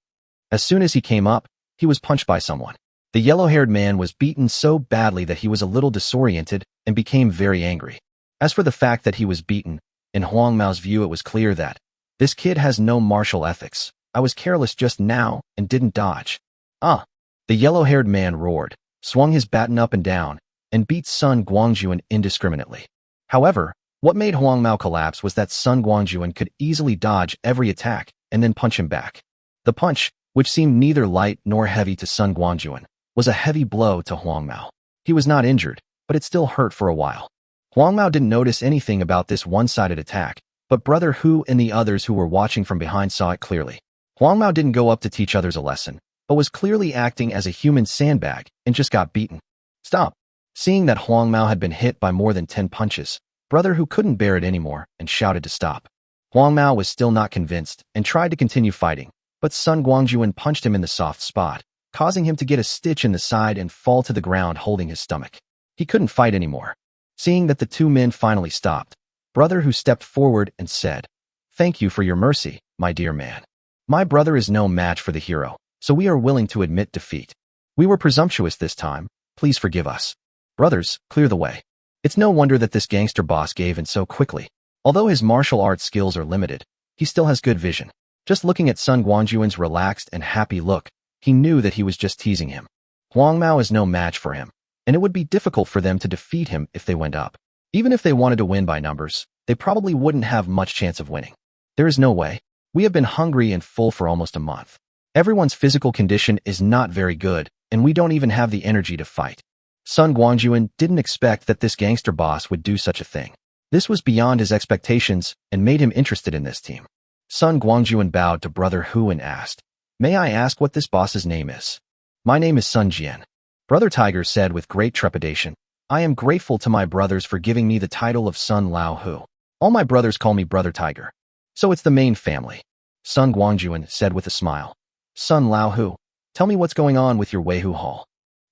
As soon as he came up, he was punched by someone. The yellow-haired man was beaten so badly that he was a little disoriented and became very angry. As for the fact that he was beaten, in Huang Mao's view it was clear that this kid has no martial ethics. I was careless just now and didn't dodge. The yellow-haired man roared, swung his baton up and down, and beat Sun Guangjun indiscriminately. However, what made Huang Mao collapse was that Sun Guangjun could easily dodge every attack and then punch him back. The punch, which seemed neither light nor heavy to Sun Guangjun, was a heavy blow to Huang Mao. He was not injured, but it still hurt for a while. Huang Mao didn't notice anything about this one-sided attack, but Brother Hu and the others who were watching from behind saw it clearly. Huang Mao didn't go up to teach others a lesson, but was clearly acting as a human sandbag and just got beaten. Stop. Seeing that Huang Mao had been hit by more than 10 punches, Brother Hu couldn't bear it anymore and shouted to stop. Huang Mao was still not convinced and tried to continue fighting, but Sun Guangjun punched him in the soft spot, causing him to get a stitch in the side and fall to the ground holding his stomach. He couldn't fight anymore. Seeing that the 2 men finally stopped, Brother Hu stepped forward and said, thank you for your mercy, my dear man. My brother is no match for the hero, so we are willing to admit defeat. We were presumptuous this time, please forgive us. Brothers, clear the way. It's no wonder that this gangster boss gave in so quickly. Although his martial arts skills are limited, he still has good vision. Just looking at Sun Guangjun's relaxed and happy look, he knew that he was just teasing him. Huang Mao is no match for him, and it would be difficult for them to defeat him if they went up. Even if they wanted to win by numbers, they probably wouldn't have much chance of winning. There is no way. We have been hungry and full for almost a month. Everyone's physical condition is not very good, and we don't even have the energy to fight. Sun Guangjun didn't expect that this gangster boss would do such a thing. This was beyond his expectations and made him interested in this team. Sun Guangjun bowed to Brother Hu and asked, may I ask what this boss's name is? My name is Sun Jian. Brother Tiger said with great trepidation, I am grateful to my brothers for giving me the title of Sun Lao Hu. All my brothers call me Brother Tiger. So it's the main family. Sun Guangjun said with a smile. Sun Lao Hu, tell me what's going on with your Weihu Hall.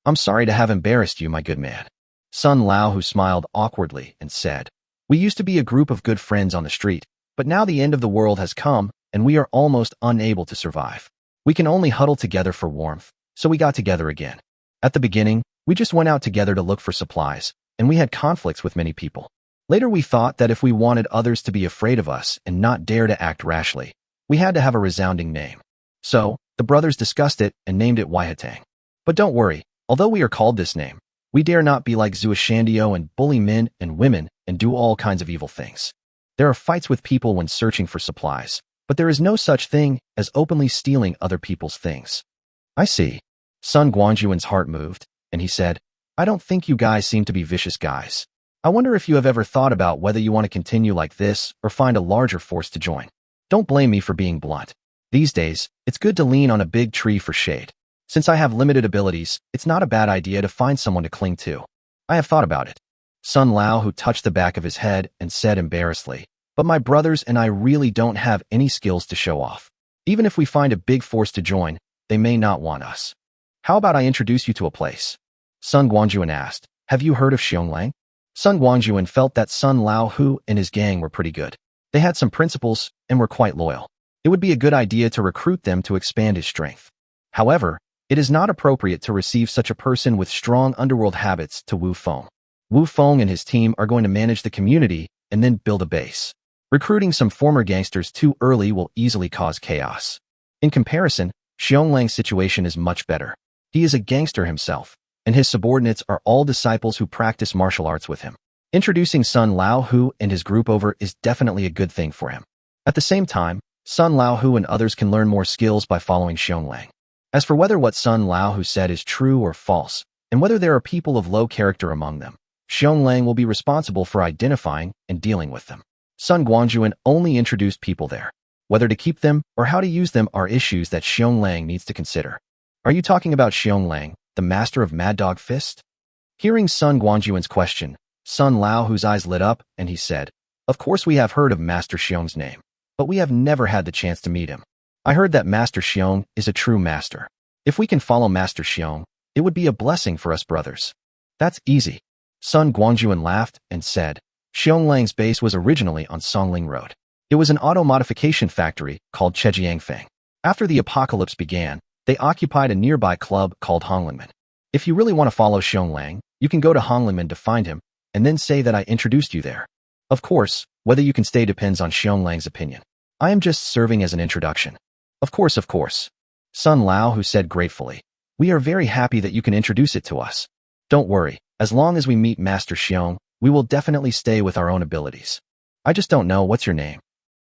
I'm sorry to have embarrassed you, my good man. Sun Lao Hu smiled awkwardly and said, we used to be a group of good friends on the street, but now the end of the world has come and we are almost unable to survive. We can only huddle together for warmth, so we got together again. At the beginning, we just went out together to look for supplies, and we had conflicts with many people. Later we thought that if we wanted others to be afraid of us and not dare to act rashly, we had to have a resounding name. So, the brothers discussed it and named it Waihotang. But don't worry, although we are called this name, we dare not be like Zuoshandio and bully men and women and do all kinds of evil things. There are fights with people when searching for supplies, but there is no such thing as openly stealing other people's things. I see. Sun Guangjun's heart moved, and he said, I don't think you guys seem to be vicious guys. I wonder if you have ever thought about whether you want to continue like this or find a larger force to join. Don't blame me for being blunt. These days, it's good to lean on a big tree for shade. Since I have limited abilities, it's not a bad idea to find someone to cling to. I have thought about it. Sun Lao, who touched the back of his head and said embarrassedly, but my brothers and I really don't have any skills to show off. Even if we find a big force to join, they may not want us. How about I introduce you to a place? Sun Guangjun asked, have you heard of Xionglang? Sun Guangjun felt that Sun Lao Hu and his gang were pretty good. They had some principles and were quite loyal. It would be a good idea to recruit them to expand his strength. However, it is not appropriate to receive such a person with strong underworld habits to Wu Feng. Wu Feng and his team are going to manage the community and then build a base. Recruiting some former gangsters too early will easily cause chaos. In comparison, Xionglan's situation is much better. He is a gangster himself, and his subordinates are all disciples who practice martial arts with him. Introducing Sun Lao Hu and his group over is definitely a good thing for him. At the same time, Sun Lao Hu and others can learn more skills by following Xionglang. As for whether what Sun Lao Hu said is true or false, and whether there are people of low character among them, Xionglang will be responsible for identifying and dealing with them. Sun Guangjun only introduced people there. Whether to keep them or how to use them are issues that Xionglang needs to consider. Are you talking about Xionglang, the master of Mad Dog Fist? Hearing Sun Guangjun's question, Sun Lao Hu's eyes lit up and he said, of course we have heard of Master Xiong's name, but we have never had the chance to meet him. I heard that Master Xiong is a true master. If we can follow Master Xiong, it would be a blessing for us brothers. That's easy. Sun Guangjun laughed and said, Xionglan's base was originally on Songling Road. It was an auto-modification factory called Chejiangfeng. After the apocalypse began, they occupied a nearby club called Honglinmen. If you really want to follow Xionglang, you can go to Honglinmen to find him, and then say that I introduced you there. Of course, whether you can stay depends on Xionglan's opinion. I am just serving as an introduction. Of course. Sun Lao Hu said gratefully, we are very happy that you can introduce it to us. Don't worry, as long as we meet Master Xiong, we will definitely stay with our own abilities. I just don't know what's your name.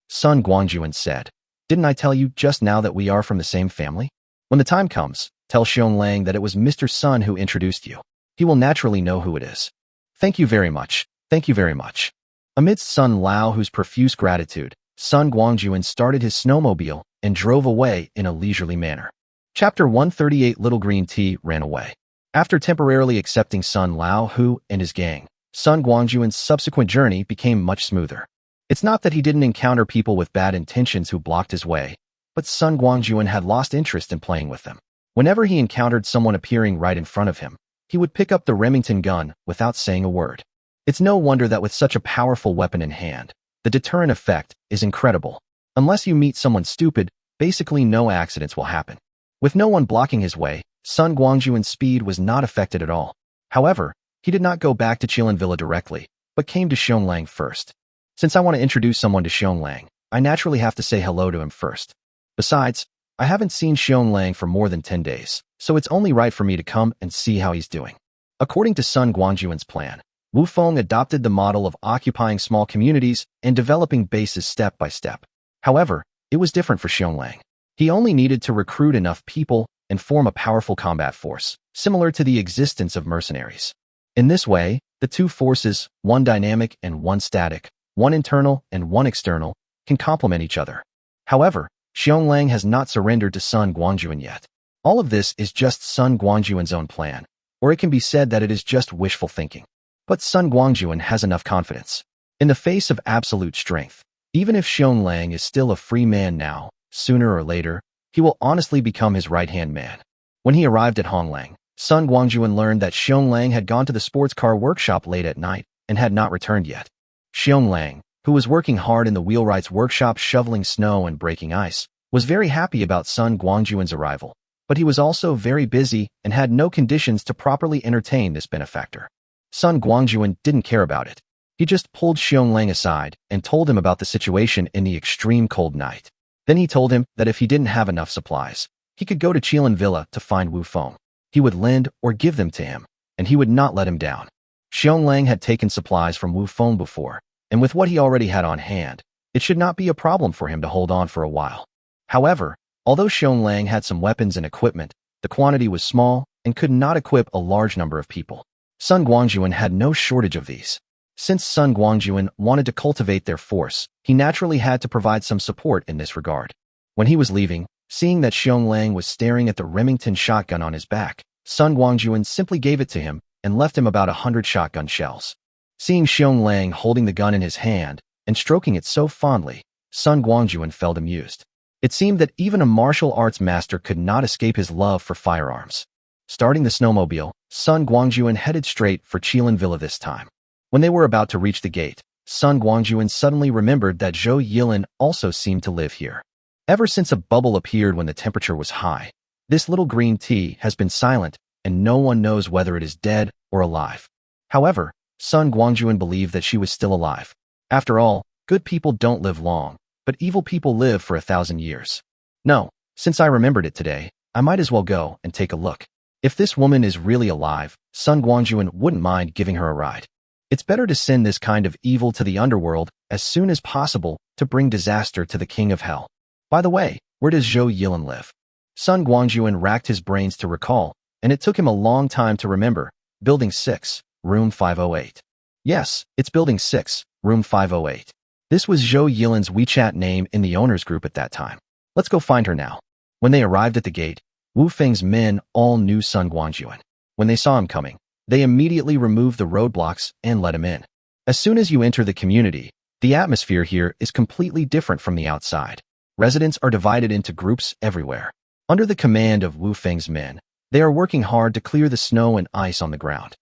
Sun Guangjun said, didn't I tell you just now that we are from the same family? When the time comes, tell Xionglang that it was Mr. Sun who introduced you. He will naturally know who it is. Thank you very much. Amidst Sun Lao Hu's profuse gratitude, Sun Guangjun started his snowmobile and drove away in a leisurely manner. Chapter 138 Little Green Tea ran away. After temporarily accepting Sun Lao Hu and his gang, Sun Guangjun's subsequent journey became much smoother. It's not that he didn't encounter people with bad intentions who blocked his way, but Sun Guangjun had lost interest in playing with them. Whenever he encountered someone appearing right in front of him, he would pick up the Remington gun without saying a word. It's no wonder that with such a powerful weapon in hand, the deterrent effect is incredible. Unless you meet someone stupid, basically no accidents will happen. With no one blocking his way, Sun Guangjun's speed was not affected at all. However, he did not go back to Qilin Villa directly, but came to Xionglang first. Since I want to introduce someone to Xionglang, I naturally have to say hello to him first. Besides, I haven't seen Xionglang for more than 10 days, so it's only right for me to come and see how he's doing. According to Sun Guangjun's plan, Wu Feng adopted the model of occupying small communities and developing bases step by step. However, it was different for Xionglang. He only needed to recruit enough people and form a powerful combat force, similar to the existence of mercenaries. In this way, the two forces, one dynamic and one static, one internal and one external, can complement each other. However, Xionglang has not surrendered to Sun Guangjun yet. All of this is just Sun Guangjun's own plan, or it can be said that it is just wishful thinking. But Sun Guangjun has enough confidence. In the face of absolute strength, even if Xionglang is still a free man now, sooner or later, he will honestly become his right-hand man. When he arrived at Honglang, Sun Guangjun learned that Xionglang had gone to the sports car workshop late at night and had not returned yet. Xionglang, who was working hard in the wheelwright's workshop shoveling snow and breaking ice, was very happy about Sun Guangjun's arrival, but he was also very busy and had no conditions to properly entertain this benefactor. Sun Guangjun didn't care about it. He just pulled Xionglang aside and told him about the situation in the extreme cold night. Then he told him that if he didn't have enough supplies, he could go to Qilin Villa to find Wu Feng. He would lend or give them to him, and he would not let him down. Xionglang had taken supplies from Wu Feng before, and with what he already had on hand, it should not be a problem for him to hold on for a while. However, although Xionglang had some weapons and equipment, the quantity was small and could not equip a large number of people. Sun Guangjun had no shortage of these. Since Sun Guangjun wanted to cultivate their force, he naturally had to provide some support in this regard. When he was leaving, seeing that Xiong Lang was staring at the Remington shotgun on his back, Sun Guangjun simply gave it to him and left him about 100 shotgun shells. Seeing Xiong Lang holding the gun in his hand and stroking it so fondly, Sun Guangjun felt amused. It seemed that even a martial arts master could not escape his love for firearms. Starting the snowmobile, Sun Guangjun headed straight for Qilin Villa this time. When they were about to reach the gate, Sun Guangjun suddenly remembered that Zhou Yilin also seemed to live here. Ever since a bubble appeared when the temperature was high, this little green tea has been silent and no one knows whether it is dead or alive. However, Sun Guangjun believed that she was still alive. After all, good people don't live long, but evil people live for 1,000 years. No, since I remembered it today, I might as well go and take a look. If this woman is really alive, Sun Guangjun wouldn't mind giving her a ride. It's better to send this kind of evil to the underworld as soon as possible to bring disaster to the king of hell. By the way, where does Zhou Yilin live? Sun Guangjun racked his brains to recall, and it took him a long time to remember. Building 6, room 508. Yes, it's Building 6, room 508. This was Zhou Yilin's WeChat name in the owner's group at that time. Let's go find her now. When they arrived at the gate, Wu Feng's men all knew Sun Guangjun. When they saw him coming, they immediately removed the roadblocks and let him in. As soon as you enter the community, the atmosphere here is completely different from the outside. Residents are divided into groups everywhere. Under the command of Wu Feng's men, they are working hard to clear the snow and ice on the ground.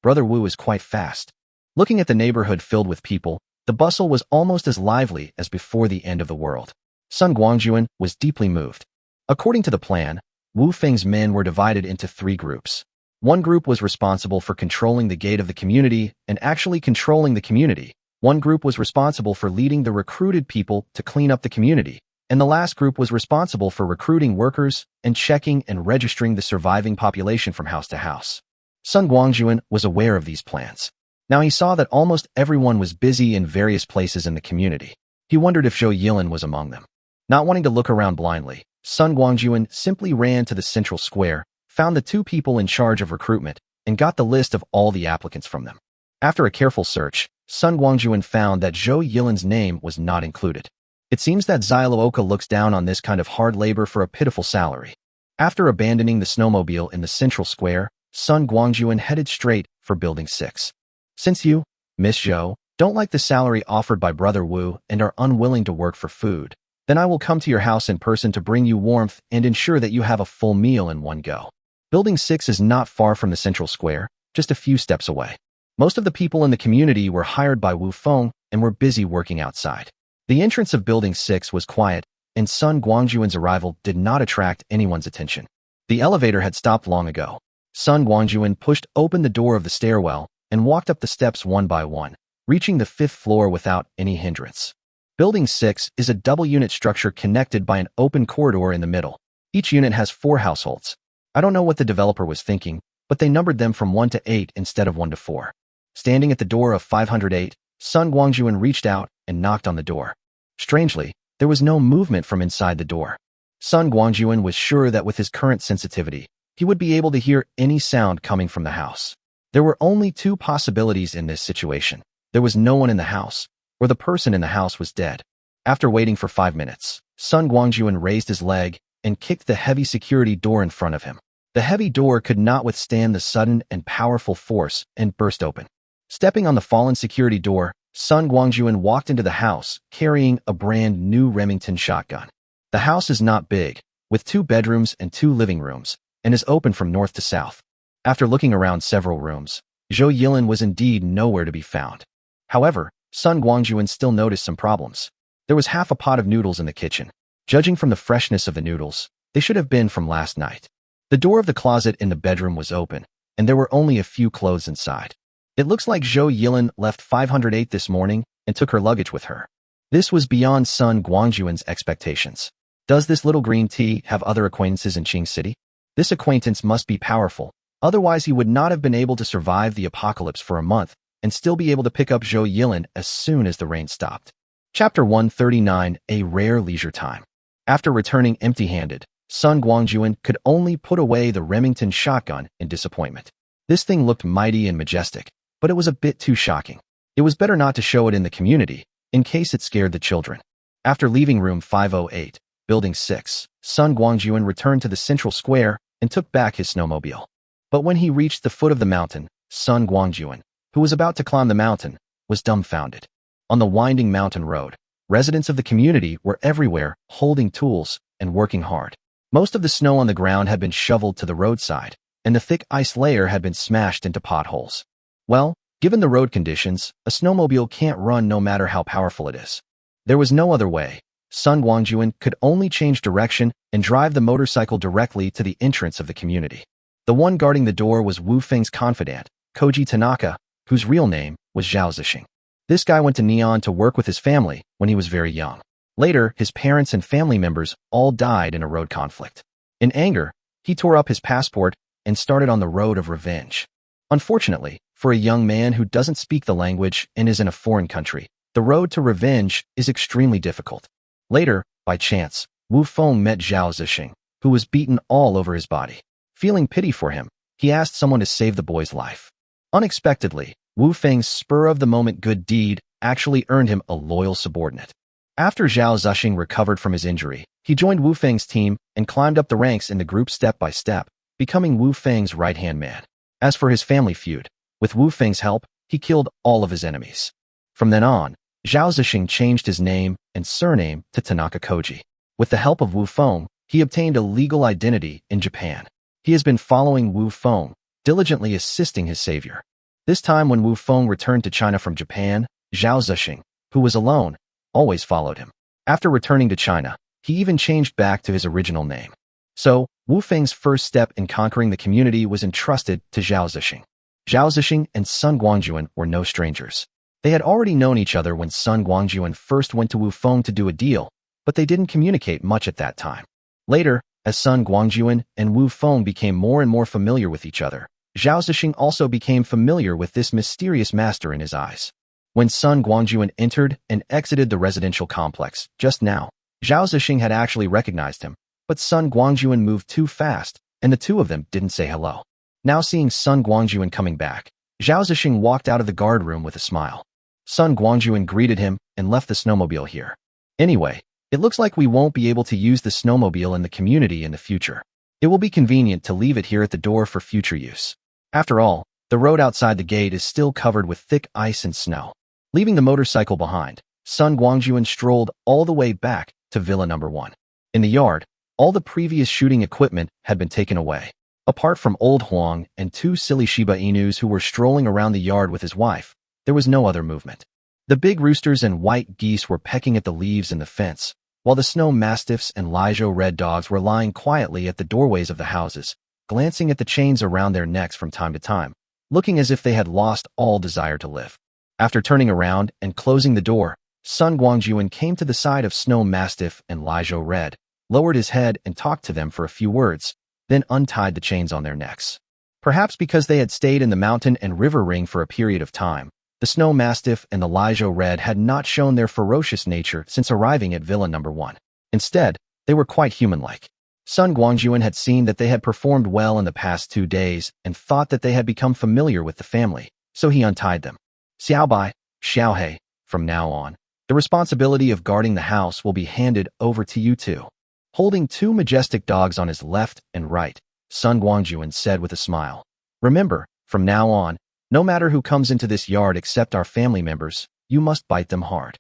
Brother Wu is quite fast. Looking at the neighborhood filled with people, the bustle was almost as lively as before the end of the world. Sun Guangjun was deeply moved. According to the plan, Wu Feng's men were divided into 3 groups. One group was responsible for controlling the gate of the community and actually controlling the community. One group was responsible for leading the recruited people to clean up the community, and the last group was responsible for recruiting workers and checking and registering the surviving population from house to house. Sun Guangjun was aware of these plans. Now he saw that almost everyone was busy in various places in the community. He wondered if Zhou Yilin was among them. Not wanting to look around blindly, Sun Guangjun simply ran to the central square, found the 2 people in charge of recruitment, and got the list of all the applicants from them. After a careful search, Sun Guangjun found that Zhou Yilin's name was not included. It seems that Xiaoluoka looks down on this kind of hard labor for a pitiful salary. After abandoning the snowmobile in the central square, Sun Guangjun headed straight for Building 6. Since you, Miss Zhou, don't like the salary offered by Brother Wu and are unwilling to work for food, then I will come to your house in person to bring you warmth and ensure that you have a full meal in one go. Building 6 is not far from the central square, just a few steps away. Most of the people in the community were hired by Wu Feng and were busy working outside. The entrance of Building 6 was quiet, and Sun Guangjun's arrival did not attract anyone's attention. The elevator had stopped long ago. Sun Guangjun pushed open the door of the stairwell and walked up the steps one by one, reaching the 5th floor without any hindrance. Building 6 is a double-unit structure connected by an open corridor in the middle. Each unit has 4 households. I don't know what the developer was thinking, but they numbered them from 1 to 8 instead of 1 to 4. Standing at the door of 508, Sun Guangjun reached out and knocked on the door. Strangely, there was no movement from inside the door. Sun Guangjun was sure that with his current sensitivity, he would be able to hear any sound coming from the house. There were only 2 possibilities in this situation. There was no one in the house, or the person in the house was dead. After waiting for 5 minutes, Sun Guangjun raised his leg and kicked the heavy security door in front of him. The heavy door could not withstand the sudden and powerful force and burst open. Stepping on the fallen security door, Sun Guangjun walked into the house, carrying a brand new Remington shotgun. The house is not big, with 2 bedrooms and 2 living rooms, and is open from north to south. After looking around several rooms, Zhou Yilin was indeed nowhere to be found. However, Sun Guangjun still noticed some problems. There was half a pot of noodles in the kitchen. Judging from the freshness of the noodles, they should have been from last night. The door of the closet in the bedroom was open, and there were only a few clothes inside. It looks like Zhou Yilin left 508 this morning and took her luggage with her. This was beyond Sun Guangjun's expectations. Does this little green tea have other acquaintances in Qing City? This acquaintance must be powerful, otherwise he would not have been able to survive the apocalypse for a month and still be able to pick up Zhou Yilin as soon as the rain stopped. Chapter 139, A Rare Leisure Time. After returning empty-handed, Sun Guangjun could only put away the Remington shotgun in disappointment. This thing looked mighty and majestic, but it was a bit too shocking. It was better not to show it in the community, in case it scared the children. After leaving room 508, building 6, Sun Guangjun returned to the central square and took back his snowmobile. But when he reached the foot of the mountain, Sun Guangjun, who was about to climb the mountain, was dumbfounded. On the winding mountain road, residents of the community were everywhere, holding tools and working hard. Most of the snow on the ground had been shoveled to the roadside, and the thick ice layer had been smashed into potholes. Well, given the road conditions, a snowmobile can't run no matter how powerful it is. There was no other way. Sun Guangjun could only change direction and drive the motorcycle directly to the entrance of the community. The one guarding the door was Wu Feng's confidant, Koji Tanaka, whose real name was Zhao Zixing. This guy went to Neon to work with his family when he was very young. Later, his parents and family members all died in a road conflict. In anger, he tore up his passport and started on the road of revenge. Unfortunately, for a young man who doesn't speak the language and is in a foreign country, the road to revenge is extremely difficult. Later, by chance, Wu Feng met Zhao Zixing, who was beaten all over his body. Feeling pity for him, he asked someone to save the boy's life. Unexpectedly, Wu Feng's spur-of-the-moment good deed actually earned him a loyal subordinate. After Zhao Zixing recovered from his injury, he joined Wu Feng's team and climbed up the ranks in the group step by step, becoming Wu Feng's right-hand man. As for his family feud, with Wu Feng's help, he killed all of his enemies. From then on, Zhao Zixing changed his name and surname to Tanaka Koji. With the help of Wu Feng, he obtained a legal identity in Japan. He has been following Wu Feng, diligently assisting his savior. This time when Wu Feng returned to China from Japan, Zhao Zixing, who was alone, always followed him. After returning to China, he even changed back to his original name. So, Wu Feng's first step in conquering the community was entrusted to Zhao Zixing. Zhao Zixing and Sun Guangjun were no strangers. They had already known each other when Sun Guangjun first went to Wu Feng to do a deal, but they didn't communicate much at that time. Later, as Sun Guangjun and Wu Feng became more and more familiar with each other, Zhao Zixing also became familiar with this mysterious master in his eyes. When Sun Guangjun entered and exited the residential complex just now, Zhao Zixing had actually recognized him, but Sun Guangjun moved too fast, and the two of them didn't say hello. Now seeing Sun Guangjun coming back, Zhao Zixing walked out of the guard room with a smile. Sun Guangjun greeted him and left the snowmobile here. Anyway, it looks like we won't be able to use the snowmobile in the community in the future. It will be convenient to leave it here at the door for future use. After all, the road outside the gate is still covered with thick ice and snow. Leaving the motorcycle behind, Sun Guangjun strolled all the way back to Villa Number 1. In the yard, all the previous shooting equipment had been taken away. Apart from Old Huang and two silly Shiba Inus who were strolling around the yard with his wife, there was no other movement. The big roosters and white geese were pecking at the leaves in the fence, while the snow mastiffs and Lijo red dogs were lying quietly at the doorways of the houses, glancing at the chains around their necks from time to time, looking as if they had lost all desire to live. After turning around and closing the door, Sun Guangjun came to the side of Snow Mastiff and Lijo Red, lowered his head and talked to them for a few words, then untied the chains on their necks. Perhaps because they had stayed in the mountain and river ring for a period of time, the Snow Mastiff and the Lijo Red had not shown their ferocious nature since arriving at Villa Number 1. Instead, they were quite human-like. Sun Guangjun had seen that they had performed well in the past 2 days and thought that they had become familiar with the family, so he untied them. Xiaobai, Xiaohei, from now on, the responsibility of guarding the house will be handed over to you two. Holding two majestic dogs on his left and right, Sun Guangjun said with a smile. Remember, from now on, no matter who comes into this yard except our family members, you must bite them hard.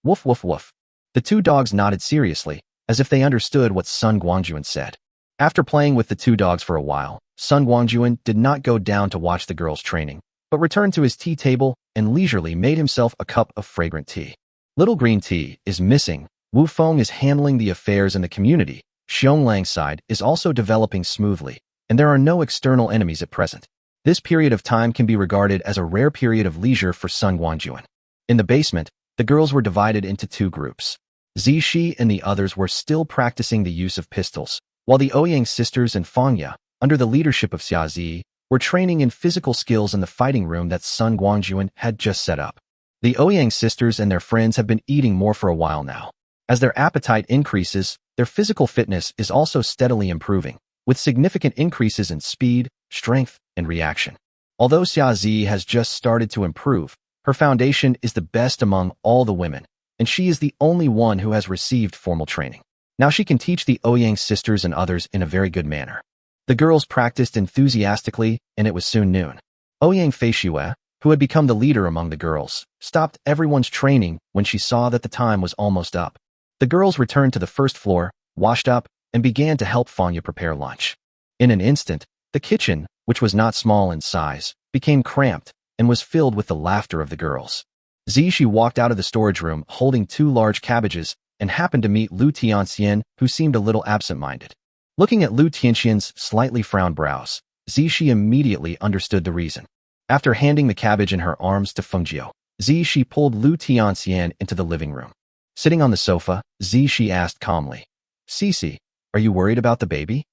Woof woof woof. The two dogs nodded seriously, as if they understood what Sun Guangjun said. After playing with the two dogs for a while, Sun Guangjun did not go down to watch the girls' training, but returned to his tea table and leisurely made himself a cup of fragrant tea. Little green tea is missing. Wu Feng is handling the affairs in the community. Xionglan's side is also developing smoothly, and there are no external enemies at present. This period of time can be regarded as a rare period of leisure for Sun Guangjun. In the basement, the girls were divided into two groups. Zixi and the others were still practicing the use of pistols, while the Ouyang sisters and Fangya, under the leadership of Xiaozi, were training in physical skills in the fighting room that Sun Guangjun had just set up. The Ouyang sisters and their friends have been eating more for a while now. As their appetite increases, their physical fitness is also steadily improving, with significant increases in speed, strength, and reaction. Although Xiazi has just started to improve, her foundation is the best among all the women, and she is the only one who has received formal training. Now she can teach the Ouyang sisters and others in a very good manner. The girls practiced enthusiastically, and it was soon noon. Ouyang Feishue, who had become the leader among the girls, stopped everyone's training when she saw that the time was almost up. The girls returned to the first floor, washed up, and began to help Fanya prepare lunch. In an instant, the kitchen, which was not small in size, became cramped and was filled with the laughter of the girls. Zishi walked out of the storage room holding 2 large cabbages and happened to meet Lu Tianxian, who seemed a little absent-minded. Looking at Lu Tianxian's slightly frowned brows, Zishi immediately understood the reason. After handing the cabbage in her arms to Fengjiu, Zishi pulled Lu Tianxian into the living room. Sitting on the sofa, Zishi asked calmly, "Cici, are you worried about the baby?"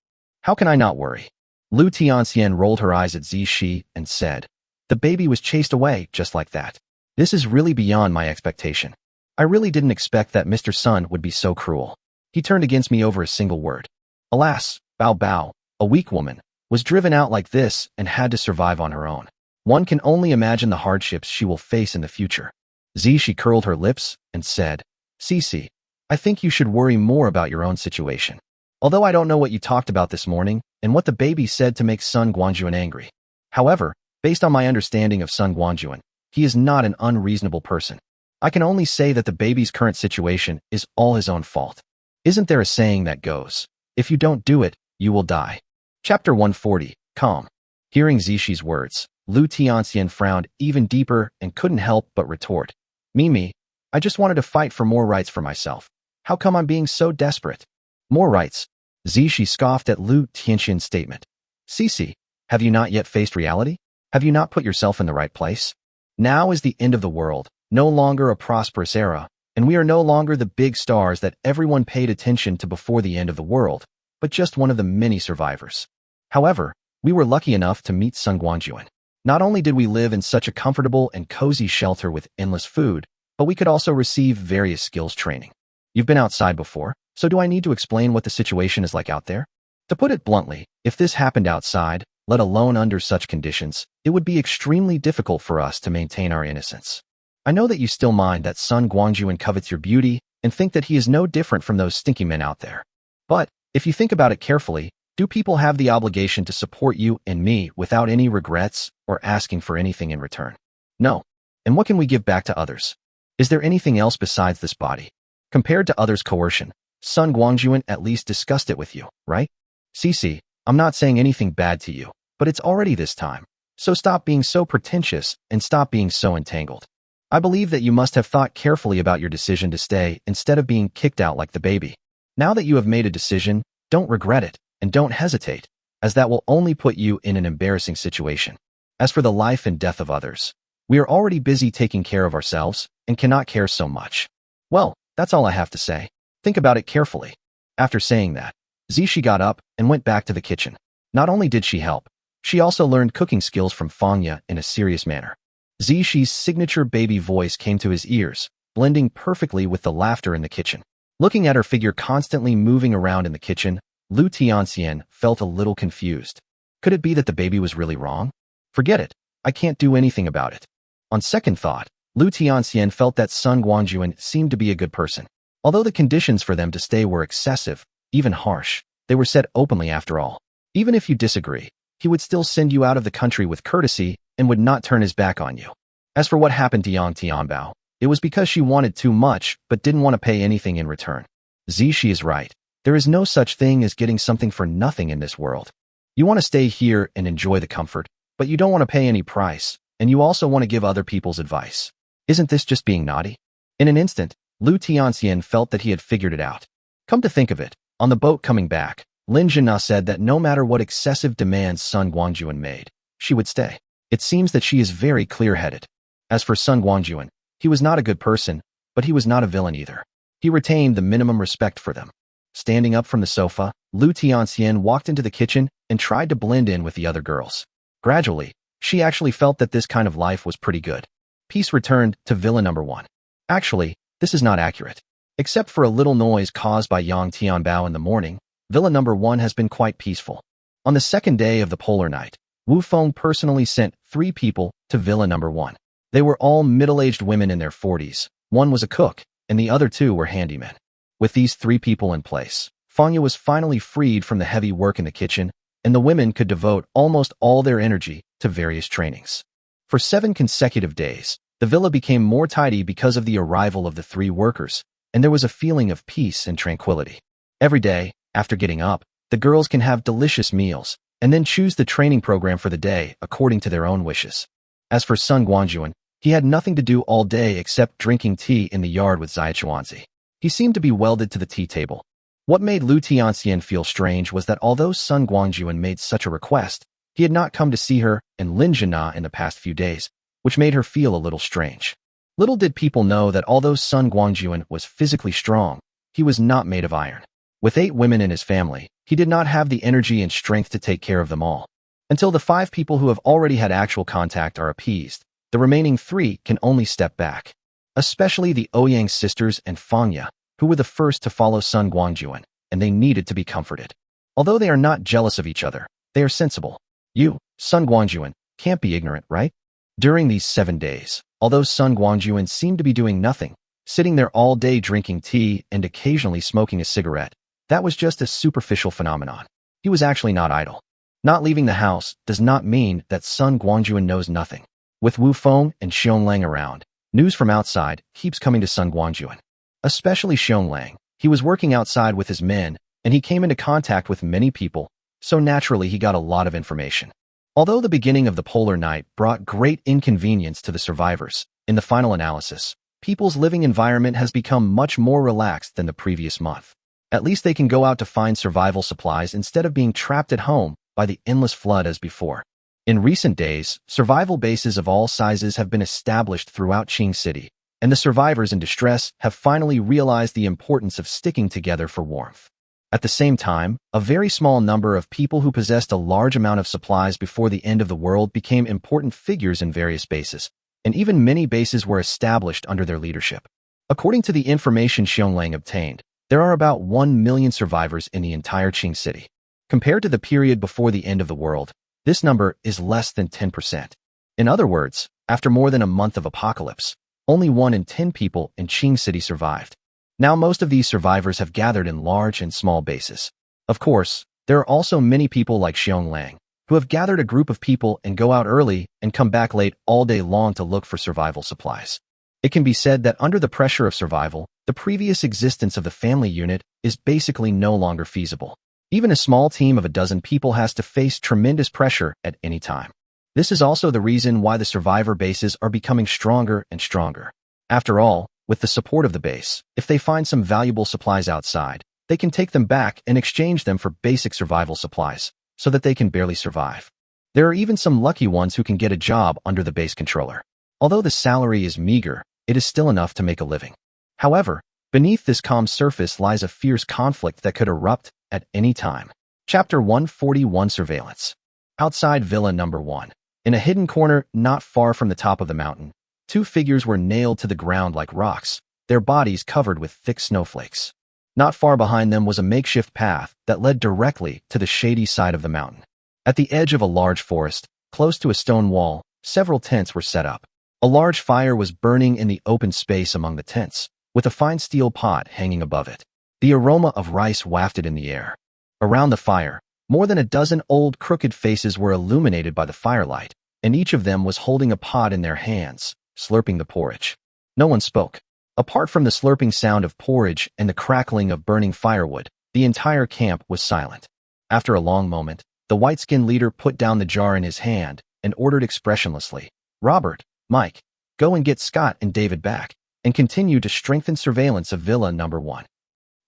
"How can I not worry?" Lu Tianxian rolled her eyes at Zishi and said, "The baby was chased away just like that. This is really beyond my expectation. I really didn't expect that Mr. Sun would be so cruel. He turned against me over a single word. Alas, Bao Bao, a weak woman, was driven out like this and had to survive on her own. One can only imagine the hardships she will face in the future." Zishi curled her lips and said, "Cici, I think you should worry more about your own situation. Although I don't know what you talked about this morning and what the baby said to make Sun Guangjun angry. However, based on my understanding of Sun Guangjun, he is not an unreasonable person. I can only say that the baby's current situation is all his own fault. Isn't there a saying that goes, if you don't do it, you will die?" Chapter 140, Calm. Hearing Zishi's words, Lu Tianxian frowned even deeper and couldn't help but retort, "Mimi, I just wanted to fight for more rights for myself. How come I'm being so desperate?" "More rights?" Zishi scoffed at Lu Tianxian's statement. "Cici, have you not yet faced reality? Have you not put yourself in the right place? Now is the end of the world, no longer a prosperous era, and we are no longer the big stars that everyone paid attention to before the end of the world, but just one of the many survivors. However, we were lucky enough to meet Sun Guangjun. Not only did we live in such a comfortable and cozy shelter with endless food, but we could also receive various skills training. You've been outside before, so do I need to explain what the situation is like out there? To put it bluntly, if this happened outside, let alone under such conditions, it would be extremely difficult for us to maintain our innocence. I know that you still mind that Sun Guangjun covets your beauty and think that he is no different from those stinky men out there. But, if you think about it carefully, do people have the obligation to support you and me without any regrets or asking for anything in return? No. And what can we give back to others? Is there anything else besides this body? Compared to others' coercion, Sun Guangjun at least discussed it with you, right? Cici, I'm not saying anything bad to you, but it's already this time. So stop being so pretentious and stop being so entangled. I believe that you must have thought carefully about your decision to stay instead of being kicked out like the baby. Now that you have made a decision, don't regret it and don't hesitate, as that will only put you in an embarrassing situation. As for the life and death of others, we are already busy taking care of ourselves and cannot care so much. Well, that's all I have to say. Think about it carefully." After saying that, Zishi got up and went back to the kitchen. Not only did she help, she also learned cooking skills from Fanya in a serious manner. Zishi's signature baby voice came to his ears, blending perfectly with the laughter in the kitchen. Looking at her figure constantly moving around in the kitchen, Lu Tianxian felt a little confused. Could it be that the baby was really wrong? Forget it. I can't do anything about it. On second thought, Lu Tianxian felt that Sun Guangjun seemed to be a good person. Although the conditions for them to stay were excessive, even harsh, they were set openly after all. Even if you disagree, he would still send you out of the country with courtesy and would not turn his back on you. As for what happened to Yang Tianbao, it was because she wanted too much but didn't want to pay anything in return. Zishi is right. There is no such thing as getting something for nothing in this world. You want to stay here and enjoy the comfort, but you don't want to pay any price, and you also want to give other people's advice. Isn't this just being naughty? In an instant, Lu Tianxian felt that he had figured it out. Come to think of it, on the boat coming back, Lin Zhina said that no matter what excessive demands Sun Guangjun made, she would stay. It seems that she is very clear-headed. As for Sun Guangjun, he was not a good person, but he was not a villain either. He retained the minimum respect for them. Standing up from the sofa, Lu Tianxian walked into the kitchen and tried to blend in with the other girls. Gradually, she actually felt that this kind of life was pretty good. Peace returned to Villa Number 1. Actually, this is not accurate. Except for a little noise caused by Yang Tianbao in the morning, Villa Number 1 has been quite peaceful. On the second day of the polar night, Wu Feng personally sent 3 people to Villa Number 1. They were all middle-aged women in their 40s. One was a cook, and the other 2 were handymen. With these 3 people in place, Fanya was finally freed from the heavy work in the kitchen, and the women could devote almost all their energy to various trainings. For 7 consecutive days, the villa became more tidy because of the arrival of the 3 workers, and there was a feeling of peace and tranquility. Every day, after getting up, the girls can have delicious meals, and then choose the training program for the day according to their own wishes. As for Sun Guangjun, he had nothing to do all day except drinking tea in the yard with Xia Chuanzi. He seemed to be welded to the tea table. What made Lu Tianxian feel strange was that although Sun Guangjun made such a request, he had not come to see her and Lin Zhina in the past few days, which made her feel a little strange. Little did people know that although Sun Guangjun was physically strong, he was not made of iron. With 8 women in his family, he did not have the energy and strength to take care of them all. Until the 5 people who have already had actual contact are appeased, the remaining 3 can only step back. Especially the Ouyang sisters and Fanya, who were the first to follow Sun Guangjun, and they needed to be comforted. Although they are not jealous of each other, they are sensible. You, Sun Guangjun, can't be ignorant, right? During these 7 days, although Sun Guangjun seemed to be doing nothing, sitting there all day drinking tea and occasionally smoking a cigarette, that was just a superficial phenomenon. He was actually not idle. Not leaving the house does not mean that Sun Guangjun knows nothing. With Wu Feng and Xionglang around, news from outside keeps coming to Sun Guangjun. Especially Xionglang. He was working outside with his men, and he came into contact with many people, so naturally he got a lot of information. Although the beginning of the polar night brought great inconvenience to the survivors, in the final analysis, people's living environment has become much more relaxed than the previous month. At least they can go out to find survival supplies instead of being trapped at home by the endless flood as before. In recent days, survival bases of all sizes have been established throughout Qing City, and the survivors in distress have finally realized the importance of sticking together for warmth. At the same time, a very small number of people who possessed a large amount of supplies before the end of the world became important figures in various bases, and even many bases were established under their leadership. According to the information Xionglang obtained, there are about 1 million survivors in the entire Qing City. Compared to the period before the end of the world, this number is less than 10%. In other words, after more than a month of apocalypse, only 1 in 10 people in Qing City survived. Now most of these survivors have gathered in large and small bases. Of course, there are also many people like Xionglang, who have gathered a group of people and go out early and come back late all day long to look for survival supplies. It can be said that under the pressure of survival, the previous existence of the family unit is basically no longer feasible. Even a small team of a dozen people has to face tremendous pressure at any time. This is also the reason why the survivor bases are becoming stronger and stronger. After all, with the support of the base, if they find some valuable supplies outside, they can take them back and exchange them for basic survival supplies, so that they can barely survive. There are even some lucky ones who can get a job under the base controller. Although the salary is meager, it is still enough to make a living. However, beneath this calm surface lies a fierce conflict that could erupt at any time. Chapter 141 Surveillance. Outside Villa Number 1. In a hidden corner not far from the top of the mountain, 2 figures were nailed to the ground like rocks, their bodies covered with thick snowflakes. Not far behind them was a makeshift path that led directly to the shady side of the mountain. At the edge of a large forest, close to a stone wall, several tents were set up. A large fire was burning in the open space among the tents, with a fine steel pot hanging above it. The aroma of rice wafted in the air. Around the fire, more than a dozen old crooked faces were illuminated by the firelight, and each of them was holding a pot in their hands, slurping the porridge. No one spoke. Apart from the slurping sound of porridge and the crackling of burning firewood, the entire camp was silent. After a long moment, the white-skinned leader put down the jar in his hand and ordered expressionlessly, "Robert, Mike, go and get Scott and David back, and continue to strengthen surveillance of Villa Number 1.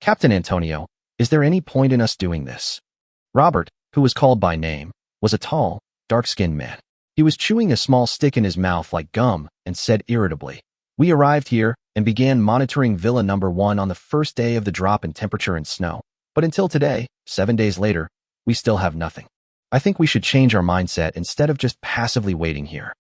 Captain Antonio, is there any point in us doing this?" Robert, who was called by name, was a tall, dark-skinned man. He was chewing a small stick in his mouth like gum and said irritably, "We arrived here and began monitoring Villa Number 1 on the first day of the drop in temperature and snow, but until today, 7 days later, we still have nothing. I think we should change our mindset instead of just passively waiting here."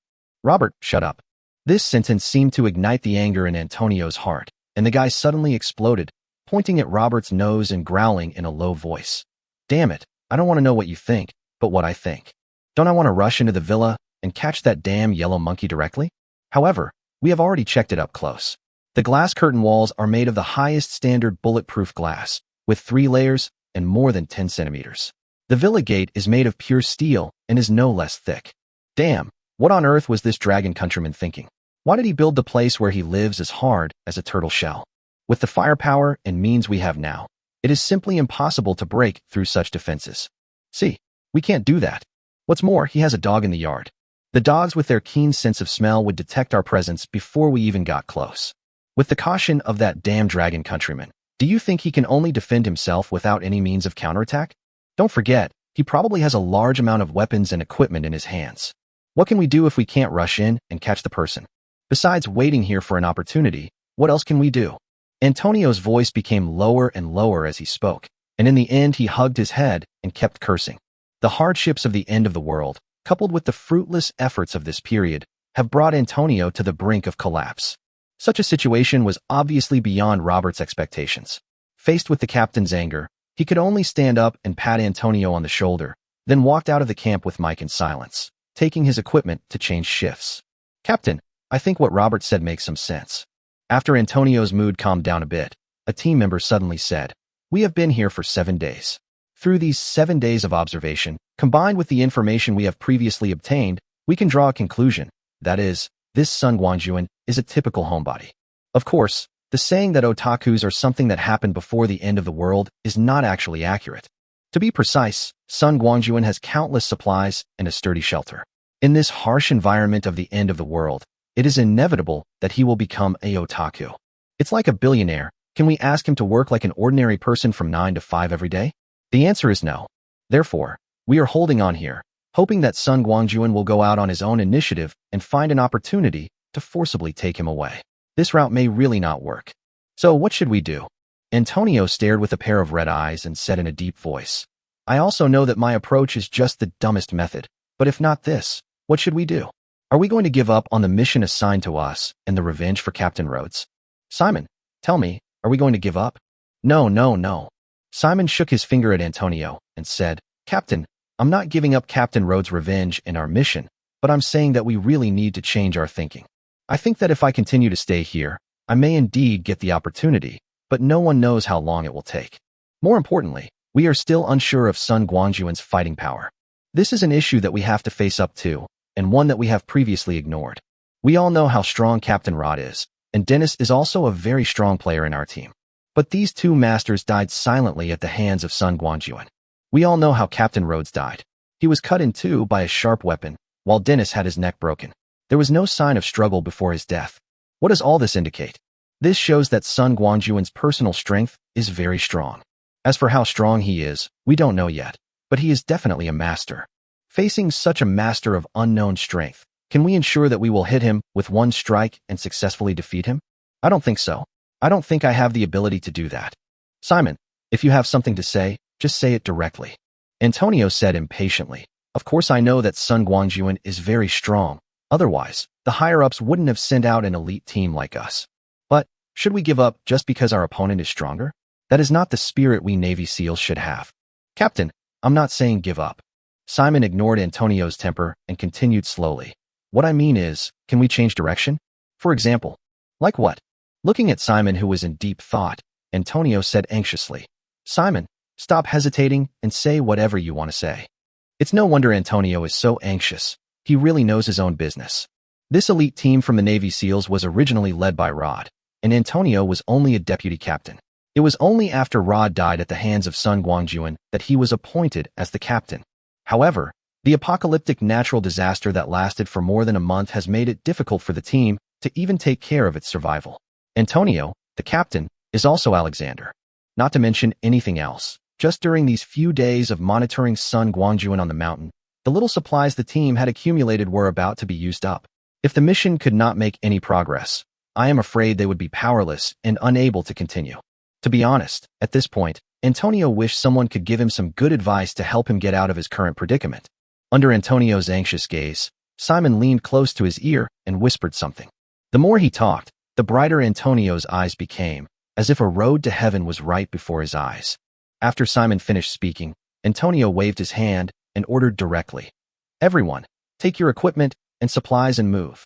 "Robert, shut up." This sentence seemed to ignite the anger in Antonio's heart, and the guy suddenly exploded, pointing at Robert's nose and growling in a low voice. "Damn it, I don't want to know what you think, but what I think. Don't I want to rush into the villa, and catch that damn yellow monkey directly? However, we have already checked it up close. The glass curtain walls are made of the highest standard bulletproof glass, with 3 layers and more than 10 centimeters. The villa gate is made of pure steel and is no less thick. Damn, what on earth was this dragon countryman thinking? Why did he build the place where he lives as hard as a turtle shell? With the firepower and means we have now, it is simply impossible to break through such defenses. See, we can't do that. What's more, he has a dog in the yard. The dogs with their keen sense of smell would detect our presence before we even got close. With the caution of that damn dragon countryman, do you think he can only defend himself without any means of counterattack? Don't forget, he probably has a large amount of weapons and equipment in his hands. What can we do if we can't rush in and catch the person? Besides waiting here for an opportunity, what else can we do? Antonio's voice became lower and lower as he spoke, and in the end he hugged his head and kept cursing. The hardships of the end of the world, coupled with the fruitless efforts of this period, have brought Antonio to the brink of collapse. Such a situation was obviously beyond Robert's expectations. Faced with the captain's anger, he could only stand up and pat Antonio on the shoulder, then walked out of the camp with Mike in silence, taking his equipment to change shifts. Captain, I think what Robert said makes some sense. After Antonio's mood calmed down a bit, a team member suddenly said, "We have been here for 7 days. Through these 7 days of observation, combined with the information we have previously obtained, we can draw a conclusion. That is, this Sun Guangjun is a typical homebody. Of course, the saying that otakus are something that happened before the end of the world is not actually accurate. To be precise, Sun Guangjun has countless supplies and a sturdy shelter. In this harsh environment of the end of the world, it is inevitable that he will become a otaku. It's like a billionaire. Can we ask him to work like an ordinary person from 9 to 5 every day? The answer is no. Therefore, we are holding on here, hoping that Sun Guangjun will go out on his own initiative and find an opportunity to forcibly take him away. This route may really not work. So what should we do? Antonio stared with a pair of red eyes and said in a deep voice, I also know that my approach is just the dumbest method, but if not this, what should we do? Are we going to give up on the mission assigned to us and the revenge for Captain Rhodes? Simon, tell me, are we going to give up? No. Simon shook his finger at Antonio and said, Captain, I'm not giving up Captain Rhodes' revenge and our mission, but I'm saying that we really need to change our thinking. I think that if I continue to stay here, I may indeed get the opportunity, but no one knows how long it will take. More importantly, we are still unsure of Sun Guangjun's fighting power. This is an issue that we have to face up to, and one that we have previously ignored. We all know how strong Captain Rod is, and Dennis is also a very strong player in our team. But these two masters died silently at the hands of Sun Guangjun. We all know how Captain Rhodes died. He was cut in two by a sharp weapon, while Dennis had his neck broken. There was no sign of struggle before his death. What does all this indicate? This shows that Sun Guangjun's personal strength is very strong. As for how strong he is, we don't know yet, but he is definitely a master. Facing such a master of unknown strength, can we ensure that we will hit him with one strike and successfully defeat him? I don't think so. I don't think I have the ability to do that. Simon, if you have something to say, just say it directly. Antonio said impatiently, Of course I know that Sun Guangjun is very strong. Otherwise, the higher-ups wouldn't have sent out an elite team like us. But, should we give up just because our opponent is stronger? That is not the spirit we Navy SEALs should have. Captain, I'm not saying give up. Simon ignored Antonio's temper and continued slowly. What I mean is, can we change direction? For example, like what? Looking at Simon, who was in deep thought, Antonio said anxiously, Simon, stop hesitating and say whatever you want to say. It's no wonder Antonio is so anxious. He really knows his own business. This elite team from the Navy SEALs was originally led by Rod, and Antonio was only a deputy captain. It was only after Rod died at the hands of Sun Guangjun that he was appointed as the captain. However, the apocalyptic natural disaster that lasted for more than a month has made it difficult for the team to even take care of its survival. Antonio, the captain, is also Alexander. Not to mention anything else. Just during these few days of monitoring Sun Guangjun on the mountain, the little supplies the team had accumulated were about to be used up. If the mission could not make any progress, I am afraid they would be powerless and unable to continue. To be honest, at this point, Antonio wished someone could give him some good advice to help him get out of his current predicament. Under Antonio's anxious gaze, Simon leaned close to his ear and whispered something. The more he talked, the brighter Antonio's eyes became, as if a road to heaven was right before his eyes. After Simon finished speaking, Antonio waved his hand and ordered directly, Everyone, Take your equipment and supplies and move.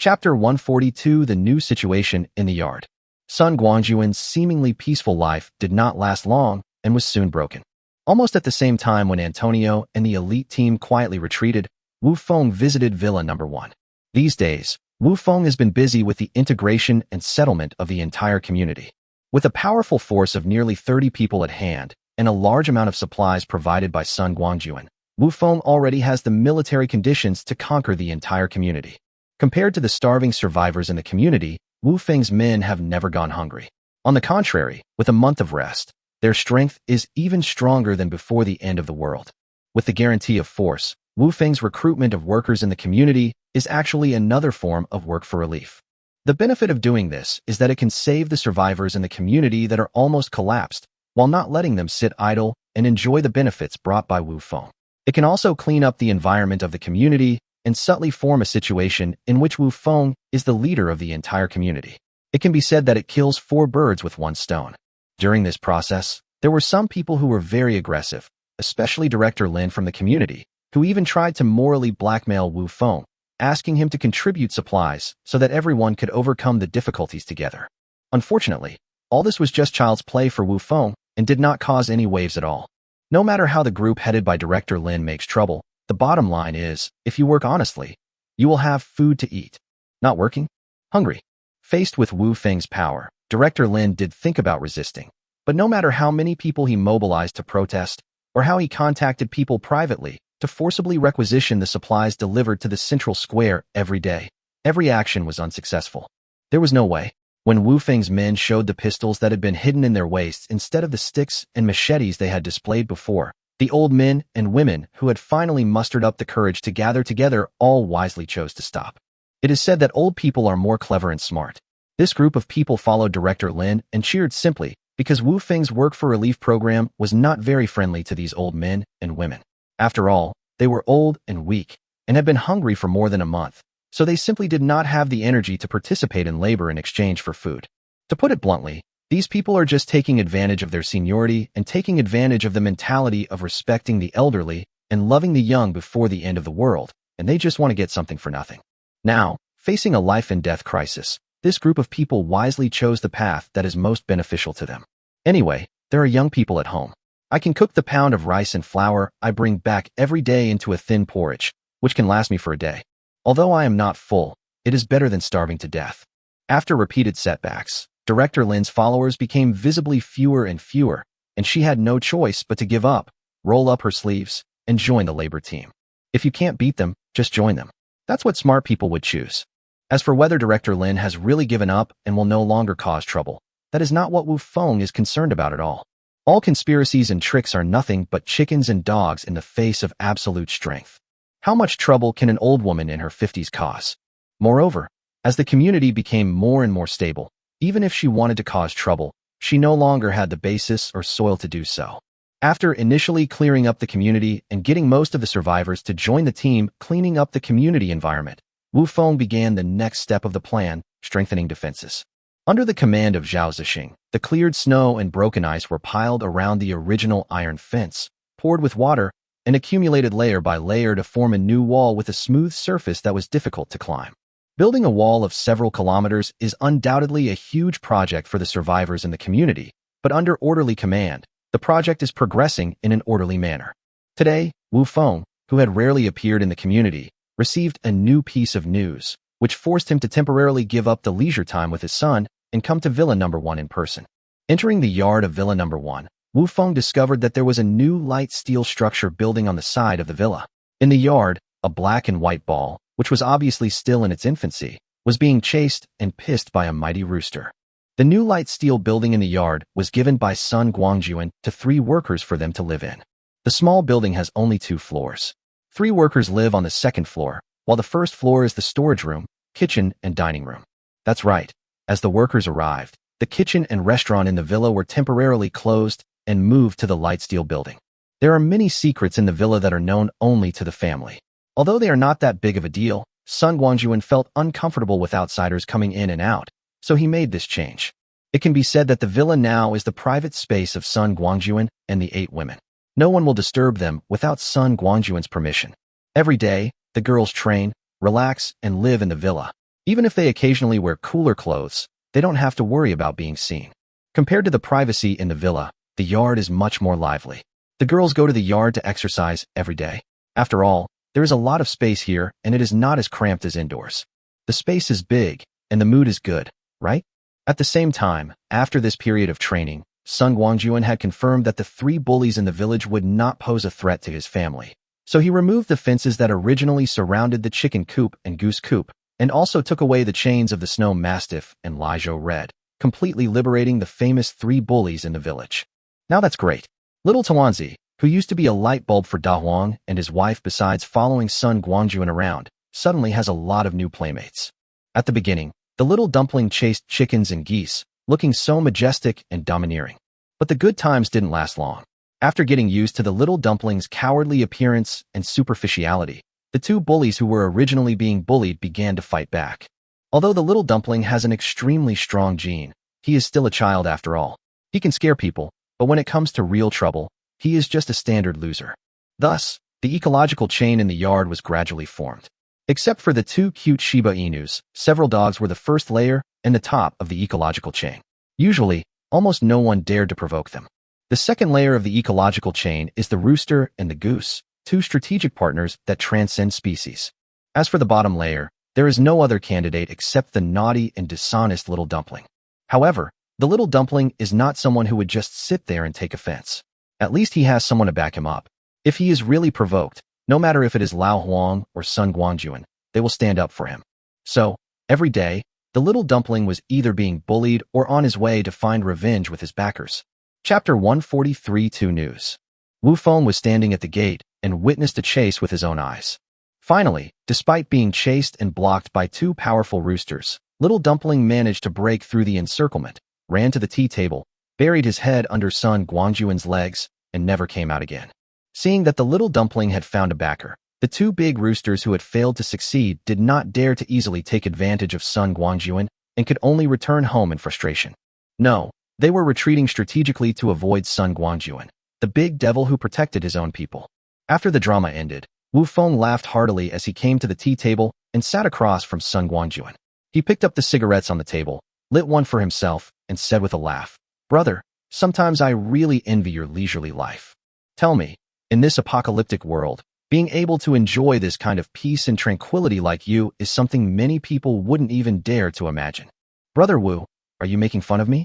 Chapter 142: The New Situation in the Yard. Sun Guangjun's seemingly peaceful life did not last long and was soon broken. Almost at the same time when Antonio and the elite team quietly retreated, Wu Feng visited Villa Number 1. These days, Wu Feng has been busy with the integration and settlement of the entire community. With a powerful force of nearly 30 people at hand and a large amount of supplies provided by Sun Guangjun, Wu Feng already has the military conditions to conquer the entire community. Compared to the starving survivors in the community, Wu Feng's men have never gone hungry. On the contrary, with a month of rest, their strength is even stronger than before the end of the world. With the guarantee of force, Wu Feng's recruitment of workers in the community is actually another form of work for relief. The benefit of doing this is that it can save the survivors in the community that are almost collapsed, while not letting them sit idle and enjoy the benefits brought by Wu Feng. It can also clean up the environment of the community and subtly form a situation in which Wu Feng is the leader of the entire community. It can be said that it kills 4 birds with 1 stone. During this process, there were some people who were very aggressive, especially Director Lin from the community, who even tried to morally blackmail Wu Feng, asking him to contribute supplies so that everyone could overcome the difficulties together. Unfortunately, all this was just child's play for Wu Feng and did not cause any waves at all. No matter how the group headed by Director Lin makes trouble, the bottom line is, if you work honestly, you will have food to eat. Not working? Hungry. Faced with Wu Feng's power, Director Lin did think about resisting. But no matter how many people he mobilized to protest, or how he contacted people privately to forcibly requisition the supplies delivered to the central square every day, every action was unsuccessful. There was no way. When Wu Feng's men showed the pistols that had been hidden in their waists instead of the sticks and machetes they had displayed before, the old men and women who had finally mustered up the courage to gather together all wisely chose to stop. It is said that old people are more clever and smart. This group of people followed Director Lin and cheered simply because Wu Feng's work for relief program was not very friendly to these old men and women. After all, they were old and weak and had been hungry for more than a month, so they simply did not have the energy to participate in labor in exchange for food. To put it bluntly, these people are just taking advantage of their seniority and taking advantage of the mentality of respecting the elderly and loving the young before the end of the world, and they just want to get something for nothing. Now, facing a life and death crisis, this group of people wisely chose the path that is most beneficial to them. Anyway, there are young people at home. I can cook the pound of rice and flour I bring back every day into a thin porridge, which can last me for a day. Although I am not full, it is better than starving to death. After repeated setbacks, Director Lin's followers became visibly fewer and fewer, and she had no choice but to give up, roll up her sleeves, and join the labor team. If you can't beat them, just join them. That's what smart people would choose. As for whether Director Lin has really given up and will no longer cause trouble, that is not what Wu Feng is concerned about at all. All conspiracies and tricks are nothing but chickens and dogs in the face of absolute strength. How much trouble can an old woman in her 50s cause? Moreover, as the community became more and more stable, even if she wanted to cause trouble, she no longer had the basis or soil to do so. After initially clearing up the community and getting most of the survivors to join the team cleaning up the community environment, Wu Feng began the next step of the plan, strengthening defenses. Under the command of Zhao Zixing, the cleared snow and broken ice were piled around the original iron fence, poured with water, and accumulated layer by layer to form a new wall with a smooth surface that was difficult to climb. Building a wall of several kilometers is undoubtedly a huge project for the survivors in the community, but under orderly command, the project is progressing in an orderly manner. Today, Wu Feng, who had rarely appeared in the community, received a new piece of news, which forced him to temporarily give up the leisure time with his son and come to Villa Number 1 in person. Entering the yard of Villa Number 1, Wu Feng discovered that there was a new light steel structure building on the side of the villa. In the yard, a black and white ball, which was obviously still in its infancy, was being chased and pissed by a mighty rooster. The new light steel building in the yard was given by Sun Guangjun to 3 workers for them to live in. The small building has only 2 floors. 3 workers live on the 2nd floor, while the 1st floor is the storage room, kitchen, and dining room. That's right. As the workers arrived, the kitchen and restaurant in the villa were temporarily closed and moved to the light steel building. There are many secrets in the villa that are known only to the family. Although they are not that big of a deal, Sun Guangjun felt uncomfortable with outsiders coming in and out, so he made this change. It can be said that the villa now is the private space of Sun Guangjun and the 8 women. No one will disturb them without Sun Guangjun's permission. Every day, The girls train, relax, and live in the villa. Even if they occasionally wear cooler clothes, they don't have to worry about being seen. Compared to the privacy in the villa, the yard is much more lively. The girls go to the yard to exercise every day. After all, there is a lot of space here and it is not as cramped as indoors. The space is big and the mood is good, right? At the same time, after this period of training, Sun Guangjun had confirmed that the 3 bullies in the village would not pose a threat to his family. So he removed the fences that originally surrounded the chicken coop and goose coop, and also took away the chains of the snow mastiff and Lijo Red, completely liberating the famous 3 bullies in the village. Now that's great. Little Tawanzi, who used to be a light bulb for Da Huang and his wife besides following Sun Guangjun around, suddenly has a lot of new playmates. At the beginning, the little dumpling chased chickens and geese, looking so majestic and domineering. But the good times didn't last long. After getting used to the little dumpling's cowardly appearance and superficiality, the 2 bullies who were originally being bullied began to fight back. Although the little dumpling has an extremely strong gene, he is still a child after all. He can scare people, but when it comes to real trouble, he is just a standard loser. Thus, the ecological chain in the yard was gradually formed. Except for the 2 cute Shiba Inus, several dogs were the first layer and the top of the ecological chain. Usually, almost no one dared to provoke them. The second layer of the ecological chain is the rooster and the goose, 2 strategic partners that transcend species. As for the bottom layer, there is no other candidate except the naughty and dishonest little dumpling. However, the little dumpling is not someone who would just sit there and take offense. At least he has someone to back him up. If he is really provoked, no matter if it is Lao Huang or Sun Guangjun, they will stand up for him. So, every day, the little dumpling was either being bullied or on his way to find revenge with his backers. Chapter 143-2 News. Wu Feng was standing at the gate and witnessed a chase with his own eyes. Finally, despite being chased and blocked by 2 powerful roosters, little dumpling managed to break through the encirclement, ran to the tea table, buried his head under Sun Guangjun's legs, and never came out again. Seeing that the little dumpling had found a backer, the 2 big roosters who had failed to succeed did not dare to easily take advantage of Sun Guangjun and could only return home in frustration. No, they were retreating strategically to avoid Sun Guangjun, the big devil who protected his own people. After the drama ended, Wu Feng laughed heartily as he came to the tea table and sat across from Sun Guangjun. He picked up the cigarettes on the table, lit one for himself, and said with a laugh, "Brother, sometimes I really envy your leisurely life. Tell me, in this apocalyptic world, being able to enjoy this kind of peace and tranquility like you is something many people wouldn't even dare to imagine. Brother Wu, are you making fun of me?"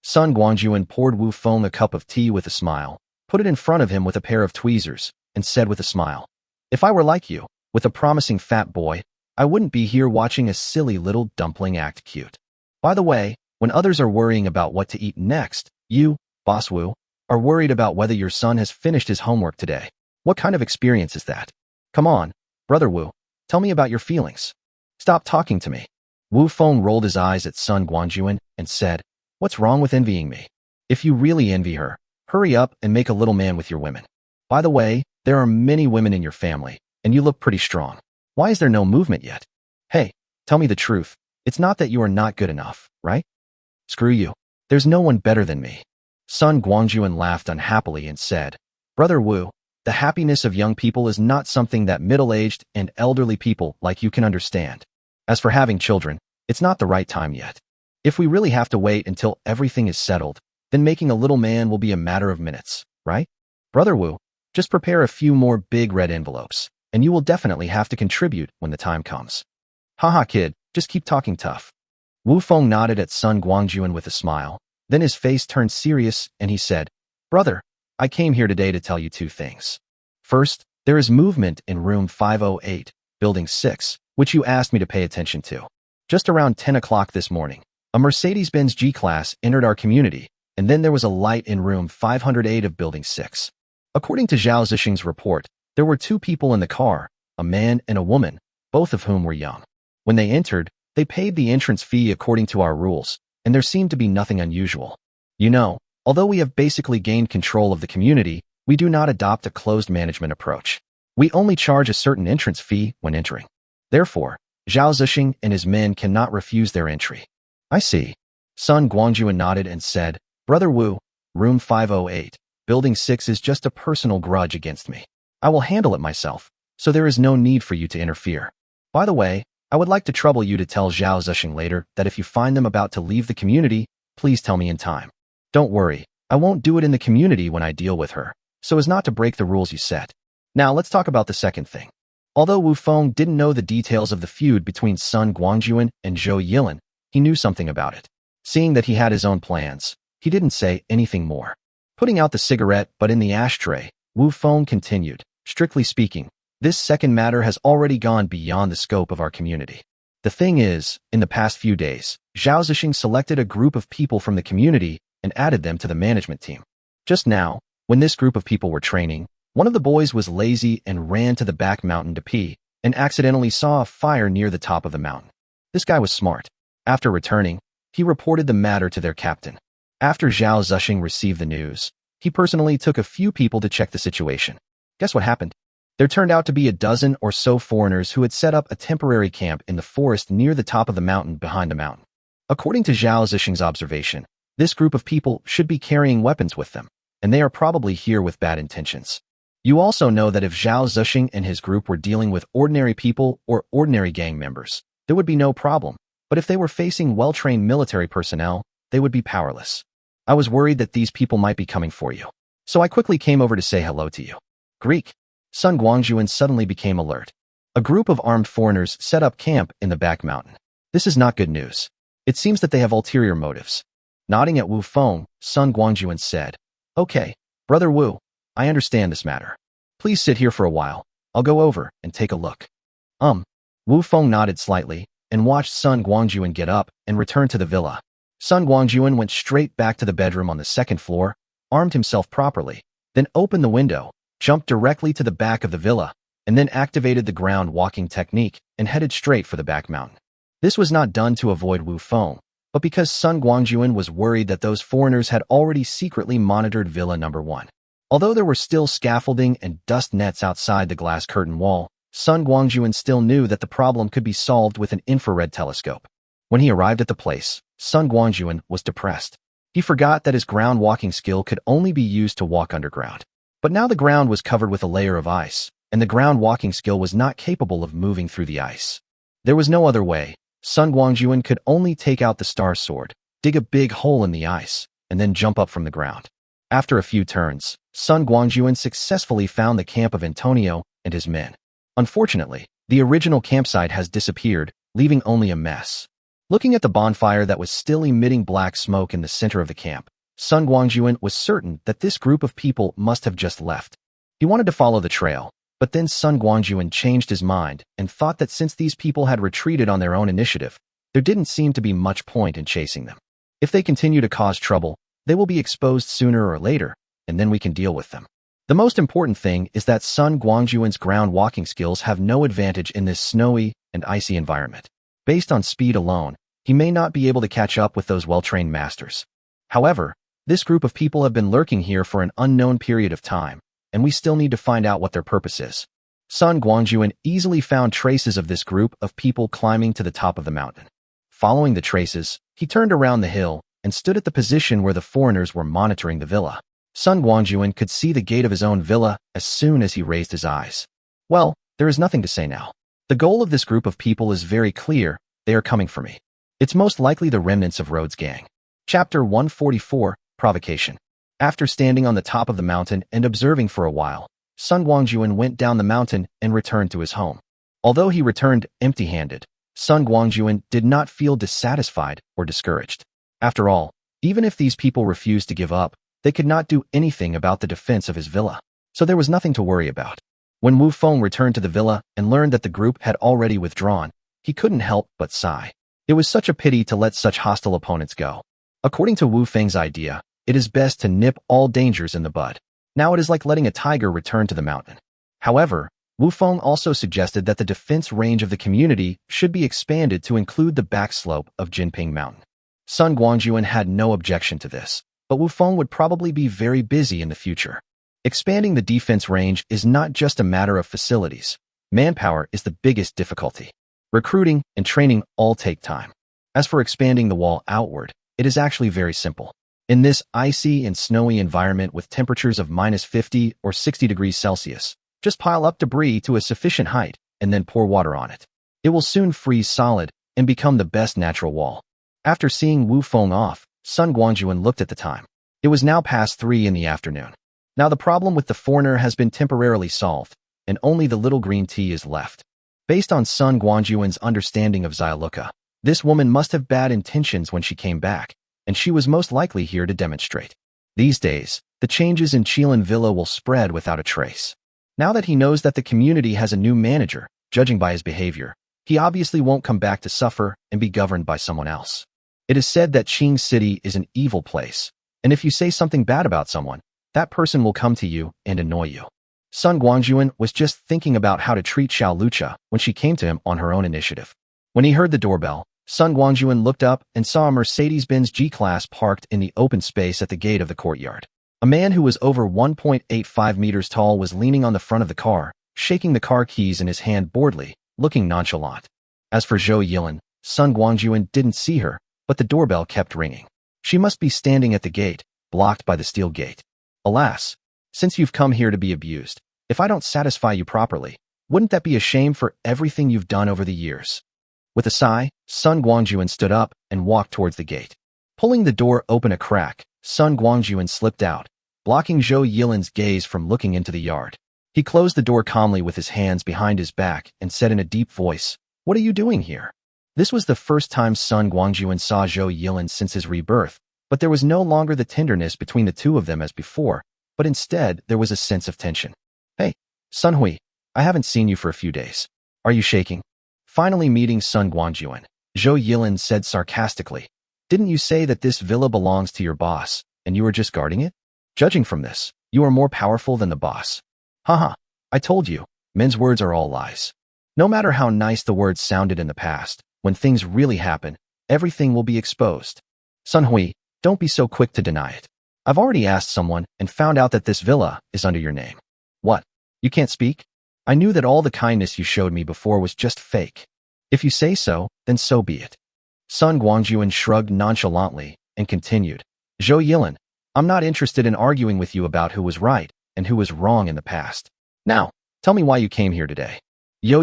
Sun Guangjun poured Wu Feng a cup of tea with a smile, put it in front of him with a pair of tweezers, and said with a smile, "If I were like you, with a promising fat boy, I wouldn't be here watching a silly little dumpling act cute. By the way, when others are worrying about what to eat next, you, Boss Wu, are worried about whether your son has finished his homework today. What kind of experience is that? Come on, Brother Wu, tell me about your feelings. Stop talking to me." Wu Feng rolled his eyes at Sun Guangjun and said, "What's wrong with envying me? If you really envy her, hurry up and make a little man with your women. By the way, there are many women in your family, and you look pretty strong. Why is there no movement yet? Hey, tell me the truth. It's not that you are not good enough, right? Screw you. There's no one better than me." Sun Guangjun laughed unhappily and said, "Brother Wu, the happiness of young people is not something that middle-aged and elderly people like you can understand. As for having children, it's not the right time yet. If we really have to wait until everything is settled, then making a little man will be a matter of minutes, right? Brother Wu, just prepare a few more big red envelopes, and you will definitely have to contribute when the time comes. Haha kid, just keep talking tough." Wu Feng nodded at Sun Guangjun with a smile. Then his face turned serious and he said, "Brother, I came here today to tell you 2 things. First, there is movement in room 508, building 6, which you asked me to pay attention to. Just around 10 o'clock this morning, a Mercedes-Benz G-Class entered our community, and then there was a light in room 508 of building 6. According to Zhao Zixing's report, there were 2 people in the car, a man and a woman, both of whom were young. When they entered, they paid the entrance fee according to our rules, and there seemed to be nothing unusual. You know, although we have basically gained control of the community, we do not adopt a closed management approach. We only charge a certain entrance fee when entering. Therefore, Zhao Zixing and his men cannot refuse their entry." "I see." Sun Guangjun nodded and said, "Brother Wu, room 508, building 6 is just a personal grudge against me. I will handle it myself, so there is no need for you to interfere. By the way, I would like to trouble you to tell Zhao Zixing later that if you find them about to leave the community, please tell me in time. Don't worry, I won't do it in the community when I deal with her, so as not to break the rules you set. Now let's talk about the second thing. Although Wu Feng didn't know the details of the feud between Sun Guangjun and Zhou Yilin, he knew something about it. Seeing that he had his own plans, he didn't say anything more. Putting out the cigarette but in the ashtray, Wu Feng continued, strictly speaking, this second matter has already gone beyond the scope of our community. The thing is, in the past few days, Zhao Zixing selected a group of people from the community and added them to the management team. Just now, when this group of people were training, one of the boys was lazy and ran to the back mountain to pee and accidentally saw a fire near the top of the mountain. This guy was smart. After returning, he reported the matter to their captain. After Zhao Zixing received the news, he personally took a few people to check the situation. Guess what happened? There turned out to be a dozen or so foreigners who had set up a temporary camp in the forest near the top of the mountain behind the mountain. According to Zhao Zixing's observation, this group of people should be carrying weapons with them, and they are probably here with bad intentions. You also know that if Zhao Zixing and his group were dealing with ordinary people or ordinary gang members, there would be no problem, but if they were facing well-trained military personnel, they would be powerless. I was worried that these people might be coming for you, so I quickly came over to say hello to you. Greek. Sun Guangjun suddenly became alert. A group of armed foreigners set up camp in the back mountain. This is not good news. It seems that they have ulterior motives. Nodding at Wu Feng, Sun Guangjun said, Okay, Brother Wu, I understand this matter. Please sit here for a while. I'll go over and take a look. Wu Feng nodded slightly and watched Sun Guangjun get up and return to the villa. Sun Guangjun went straight back to the bedroom on the second floor, armed himself properly, then opened the window, jumped directly to the back of the villa, and then activated the ground walking technique and headed straight for the back mountain. This was not done to avoid Wu Feng, but because Sun Guangjun was worried that those foreigners had already secretly monitored Villa Number 1. Although there were still scaffolding and dust nets outside the glass curtain wall, Sun Guangjun still knew that the problem could be solved with an infrared telescope. When he arrived at the place, Sun Guangjun was depressed. He forgot that his ground walking skill could only be used to walk underground. But now the ground was covered with a layer of ice, and the ground walking skill was not capable of moving through the ice. There was no other way. Sun Guangjun could only take out the star sword, dig a big hole in the ice, and then jump up from the ground. After a few turns, Sun Guangjun successfully found the camp of Antonio and his men. Unfortunately, the original campsite has disappeared, leaving only a mess. Looking at the bonfire that was still emitting black smoke in the center of the camp, Sun Guangjun was certain that this group of people must have just left. He wanted to follow the trail, but then Sun Guangjun changed his mind and thought that since these people had retreated on their own initiative, there didn't seem to be much point in chasing them. If they continue to cause trouble, they will be exposed sooner or later, and then we can deal with them. The most important thing is that Sun Guangjun's ground walking skills have no advantage in this snowy and icy environment. Based on speed alone, he may not be able to catch up with those well-trained masters. However, this group of people have been lurking here for an unknown period of time, and we still need to find out what their purpose is. Sun Guangjun easily found traces of this group of people climbing to the top of the mountain. Following the traces, he turned around the hill and stood at the position where the foreigners were monitoring the villa. Sun Guangjun could see the gate of his own villa as soon as he raised his eyes. Well, there is nothing to say now. The goal of this group of people is very clear. They are coming for me. It's most likely the remnants of Rhodes' gang. Chapter 144, Provocation. After standing on the top of the mountain and observing for a while, Sun Guangjun went down the mountain and returned to his home. Although he returned empty-handed, Sun Guangjun did not feel dissatisfied or discouraged. After all, even if these people refused to give up, they could not do anything about the defense of his villa, so there was nothing to worry about. When Wu Feng returned to the villa and learned that the group had already withdrawn, he couldn't help but sigh. It was such a pity to let such hostile opponents go. According to Wu Feng's idea, it is best to nip all dangers in the bud. Now it is like letting a tiger return to the mountain. However, Wu Feng also suggested that the defense range of the community should be expanded to include the back slope of Jinping Mountain. Sun Guangjun had no objection to this, but Wu Feng would probably be very busy in the future. Expanding the defense range is not just a matter of facilities. Manpower is the biggest difficulty. Recruiting and training all take time. As for expanding the wall outward, it is actually very simple. In this icy and snowy environment with temperatures of -50 or 60 degrees Celsius, Just pile up debris to a sufficient height and then pour water on it. It will soon freeze solid and become the best natural wall. After seeing Wu Feng off, Sun Guangjun looked at the time. It was now past 3 in the afternoon. Now the problem with the foreigner has been temporarily solved, and only the little green tea is left. Based on Sun Guangjun's understanding of Xiaoluka, this woman must have bad intentions when she came back, and she was most likely here to demonstrate. These days, the changes in Qilin Villa will spread without a trace. Now that he knows that the community has a new manager, judging by his behavior, he obviously won't come back to suffer and be governed by someone else. It is said that Qing City is an evil place, and if you say something bad about someone, that person will come to you and annoy you. Sun Guangjun was just thinking about how to treat Xiao Lucha when she came to him on her own initiative. When he heard the doorbell, Sun Guangjun looked up and saw a Mercedes-Benz G-Class parked in the open space at the gate of the courtyard. A man who was over 1.85 meters tall was leaning on the front of the car, shaking the car keys in his hand boredly, looking nonchalant. As for Zhou Yilin, Sun Guangjun didn't see her, but the doorbell kept ringing. She must be standing at the gate, blocked by the steel gate. Alas, since you've come here to be abused, if I don't satisfy you properly, wouldn't that be a shame for everything you've done over the years? With a sigh, Sun Guangjun stood up and walked towards the gate. Pulling the door open a crack, Sun Guangjun slipped out, blocking Zhou Yilin's gaze from looking into the yard. He closed the door calmly with his hands behind his back and said in a deep voice, "What are you doing here?" This was the first time Sun Guangjun saw Zhou Yilin since his rebirth, but there was no longer the tenderness between the two of them as before, but instead there was a sense of tension. "Hey, Sun Hui, I haven't seen you for a few days. Are you shaking?" Finally meeting Sun Guangjun, Zhou Yilin said sarcastically, "Didn't you say that this villa belongs to your boss, and you were just guarding it? Judging from this, you are more powerful than the boss." "Haha, I told you, men's words are all lies. No matter how nice the words sounded in the past, when things really happen, everything will be exposed. Sun Hui, don't be so quick to deny it. I've already asked someone and found out that this villa is under your name." "What? You can't speak? I knew that all the kindness you showed me before was just fake. If you say so, then so be it." Sun Guangjun shrugged nonchalantly and continued, "Zhou Yilin, I'm not interested in arguing with you about who was right and who was wrong in the past. Now, tell me why you came here today." Yo,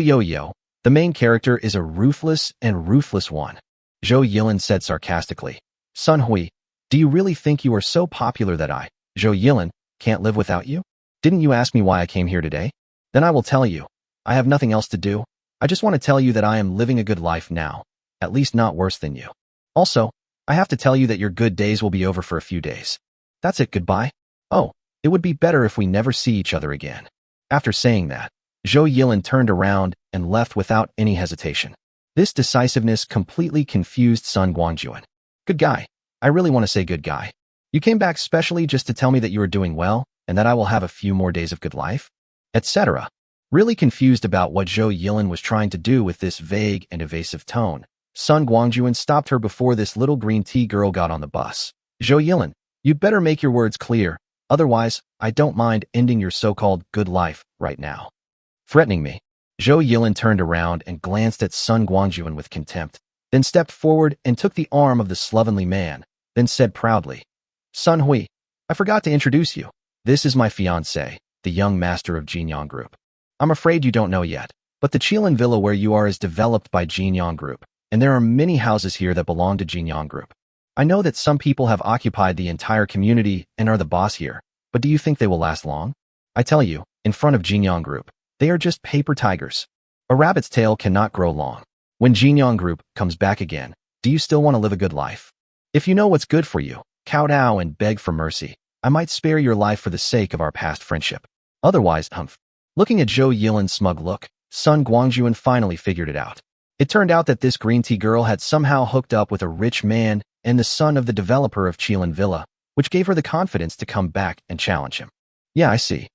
the main character is a ruthless one. Zhou Yilin said sarcastically, "Sun Hui, do you really think you are so popular that I, Zhou Yilin, can't live without you? Didn't you ask me why I came here today? Then I will tell you. I have nothing else to do. I just want to tell you that I am living a good life now, at least not worse than you. Also, I have to tell you that your good days will be over for a few days. That's it, goodbye. Oh, it would be better if we never see each other again." After saying that, Zhou Yilin turned around and left without any hesitation. This decisiveness completely confused Sun Guangjun. "Good guy. I really want to say good guy. You came back specially just to tell me that you are doing well and that I will have a few more days of good life?" etc. Really confused about what Zhou Yilin was trying to do with this vague and evasive tone, Sun Guangjun stopped her before this little green tea girl got on the bus. "Zhou Yilin, you'd better make your words clear, otherwise I don't mind ending your so-called good life right now." Threatening me. Zhou Yilin turned around and glanced at Sun Guangjun with contempt, then stepped forward and took the arm of the slovenly man, then said proudly, "Sun Hui, I forgot to introduce you. This is my fiancé, the young master of Jinyang Group. I'm afraid you don't know yet, but the Qilin Villa where you are is developed by Jinyang Group, and there are many houses here that belong to Jinyang Group. I know that some people have occupied the entire community and are the boss here, but do you think they will last long? I tell you, in front of Jinyang Group, they are just paper tigers. A rabbit's tail cannot grow long. When Jinyang Group comes back again, do you still want to live a good life? If you know what's good for you, kowtow and beg for mercy. I might spare your life for the sake of our past friendship. Otherwise, humph." Looking at Zhou Yilin's smug look, Sun Guangjun finally figured it out. It turned out that this green tea girl had somehow hooked up with a rich man and the son of the developer of Qilin Villa, which gave her the confidence to come back and challenge him. "Yeah, I see."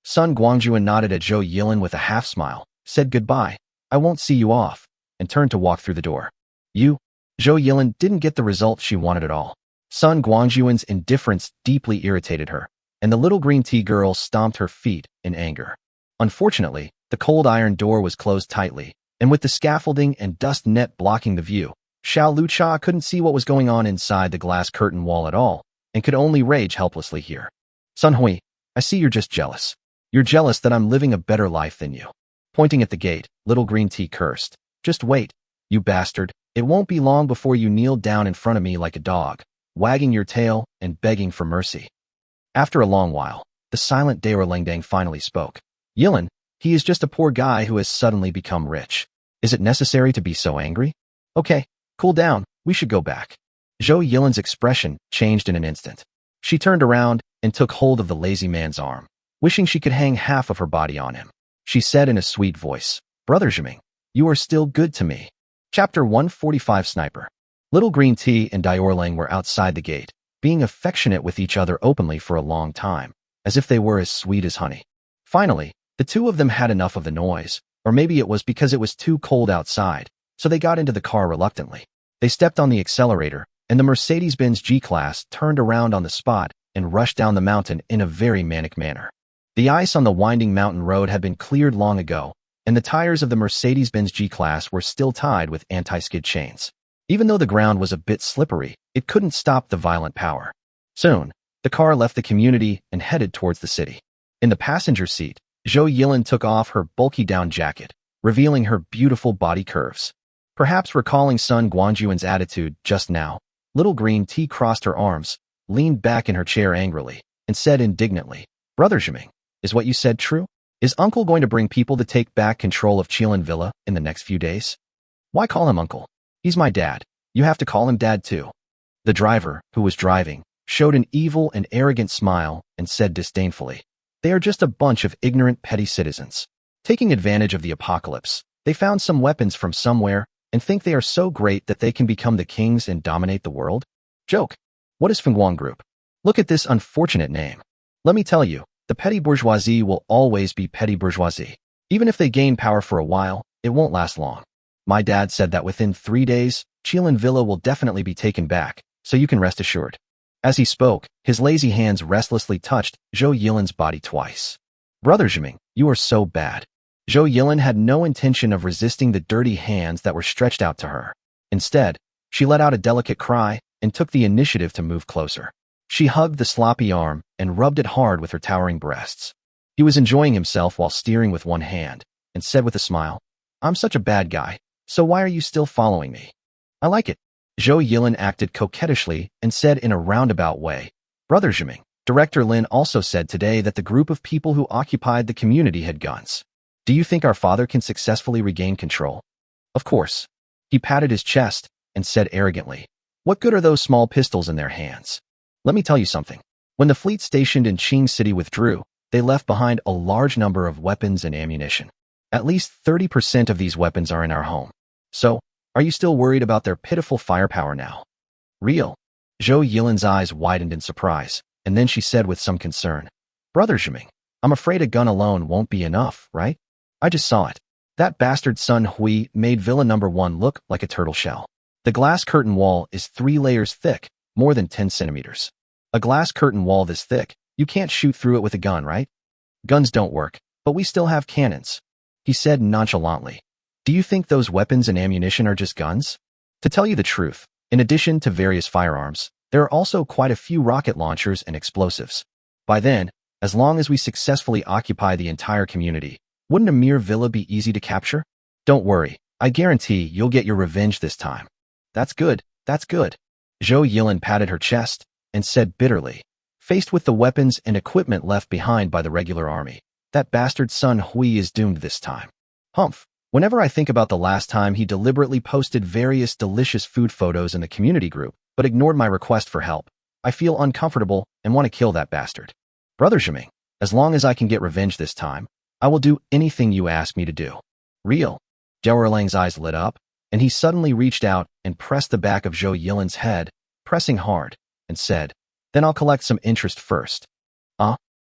Sun Guangjun nodded at Zhou Yilin with a half-smile, said goodbye, "I won't see you off," and turned to walk through the door. Zhou Yilin didn't get the result she wanted at all. Sun Guangjun's indifference deeply irritated her, and the little green tea girl stomped her feet in anger. Unfortunately, the cold iron door was closed tightly, and with the scaffolding and dust net blocking the view, Xiao Lucha couldn't see what was going on inside the glass curtain wall at all, and could only rage helplessly here. "Sun Hui, I see you're just jealous. You're jealous that I'm living a better life than you. Pointing at the gate, little green tea cursed. Just wait, you bastard. It won't be long before you kneel down in front of me like a dog, wagging your tail and begging for mercy. After a long while, the silent Daorlingdang finally spoke. Yilin, he is just a poor guy who has suddenly become rich. Is it necessary to be so angry? Okay, cool down, we should go back. Zhou Yilin's expression changed in an instant. She turned around and took hold of the lazy man's arm, wishing she could hang half of her body on him. She said in a sweet voice, Brother Zhiming, you are still good to me. Chapter 145 Sniper. Little Green Tea and Daorling were outside the gate, being affectionate with each other openly for a long time, as if they were as sweet as honey. Finally, the two of them had enough of the noise, or maybe it was because it was too cold outside, so they got into the car reluctantly. They stepped on the accelerator, and the Mercedes-Benz G-Class turned around on the spot and rushed down the mountain in a very manic manner. The ice on the winding mountain road had been cleared long ago, and the tires of the Mercedes-Benz G-Class were still tied with anti-skid chains. Even though the ground was a bit slippery, it couldn't stop the violent power. Soon, the car left the community and headed towards the city. In the passenger seat, Zhou Yilin took off her bulky down jacket, revealing her beautiful body curves. Perhaps recalling Sun Guangjun's attitude just now, Little Green Tea crossed her arms, leaned back in her chair angrily, and said indignantly, Brother Zhiming, is what you said true? Is Uncle going to bring people to take back control of Qilin Villa in the next few days? Why call him Uncle? He's my dad. You have to call him Dad too. The driver, who was driving, showed an evil and arrogant smile and said disdainfully, They are just a bunch of ignorant petty citizens. Taking advantage of the apocalypse, they found some weapons from somewhere and think they are so great that they can become the kings and dominate the world? Joke. What is Fengguang Group? Look at this unfortunate name. Let me tell you, the petty bourgeoisie will always be petty bourgeoisie. Even if they gain power for a while, it won't last long. My dad said that within 3 days, Qilin Villa will definitely be taken back, so you can rest assured. As he spoke, his lazy hands restlessly touched Zhou Yilin's body twice. Brother Zhiming, you are so bad. Zhou Yilin had no intention of resisting the dirty hands that were stretched out to her. Instead, she let out a delicate cry and took the initiative to move closer. She hugged the sloppy arm and rubbed it hard with her towering breasts. He was enjoying himself while steering with one hand, and said with a smile, I'm such a bad guy, so why are you still following me? I like it. Zhou Yilin acted coquettishly and said in a roundabout way, Brother Zhiming, Director Lin also said today that the group of people who occupied the community had guns. Do you think our father can successfully regain control? Of course. He patted his chest and said arrogantly, What good are those small pistols in their hands? Let me tell you something. When the fleet stationed in Qing City withdrew, they left behind a large number of weapons and ammunition. At least 30% of these weapons are in our home. So, are you still worried about their pitiful firepower now? Real? Zhou Yilin's eyes widened in surprise, and then she said with some concern, Brother Zhiming, I'm afraid a gun alone won't be enough, right? I just saw it. That bastard Sun Hui made Villa number 1 look like a turtle shell. The glass curtain wall is 3 layers thick, more than 10 centimeters. A glass curtain wall this thick, you can't shoot through it with a gun, right? Guns don't work, but we still have cannons. He said nonchalantly. Do you think those weapons and ammunition are just guns? To tell you the truth, in addition to various firearms, there are also quite a few rocket launchers and explosives. By then, as long as we successfully occupy the entire community, wouldn't a mere villa be easy to capture? Don't worry, I guarantee you'll get your revenge this time. That's good, that's good. Zhou Yilin patted her chest and said bitterly, faced with the weapons and equipment left behind by the regular army, that bastard Sun Hui is doomed this time. Humph. Whenever I think about the last time he deliberately posted various delicious food photos in the community group, but ignored my request for help, I feel uncomfortable and want to kill that bastard. Brother Zhiming, as long as I can get revenge this time, I will do anything you ask me to do. Real? Zhou Erlang's eyes lit up, and he suddenly reached out and pressed the back of Zhou Yilin's head, pressing hard, and said, Then I'll collect some interest first.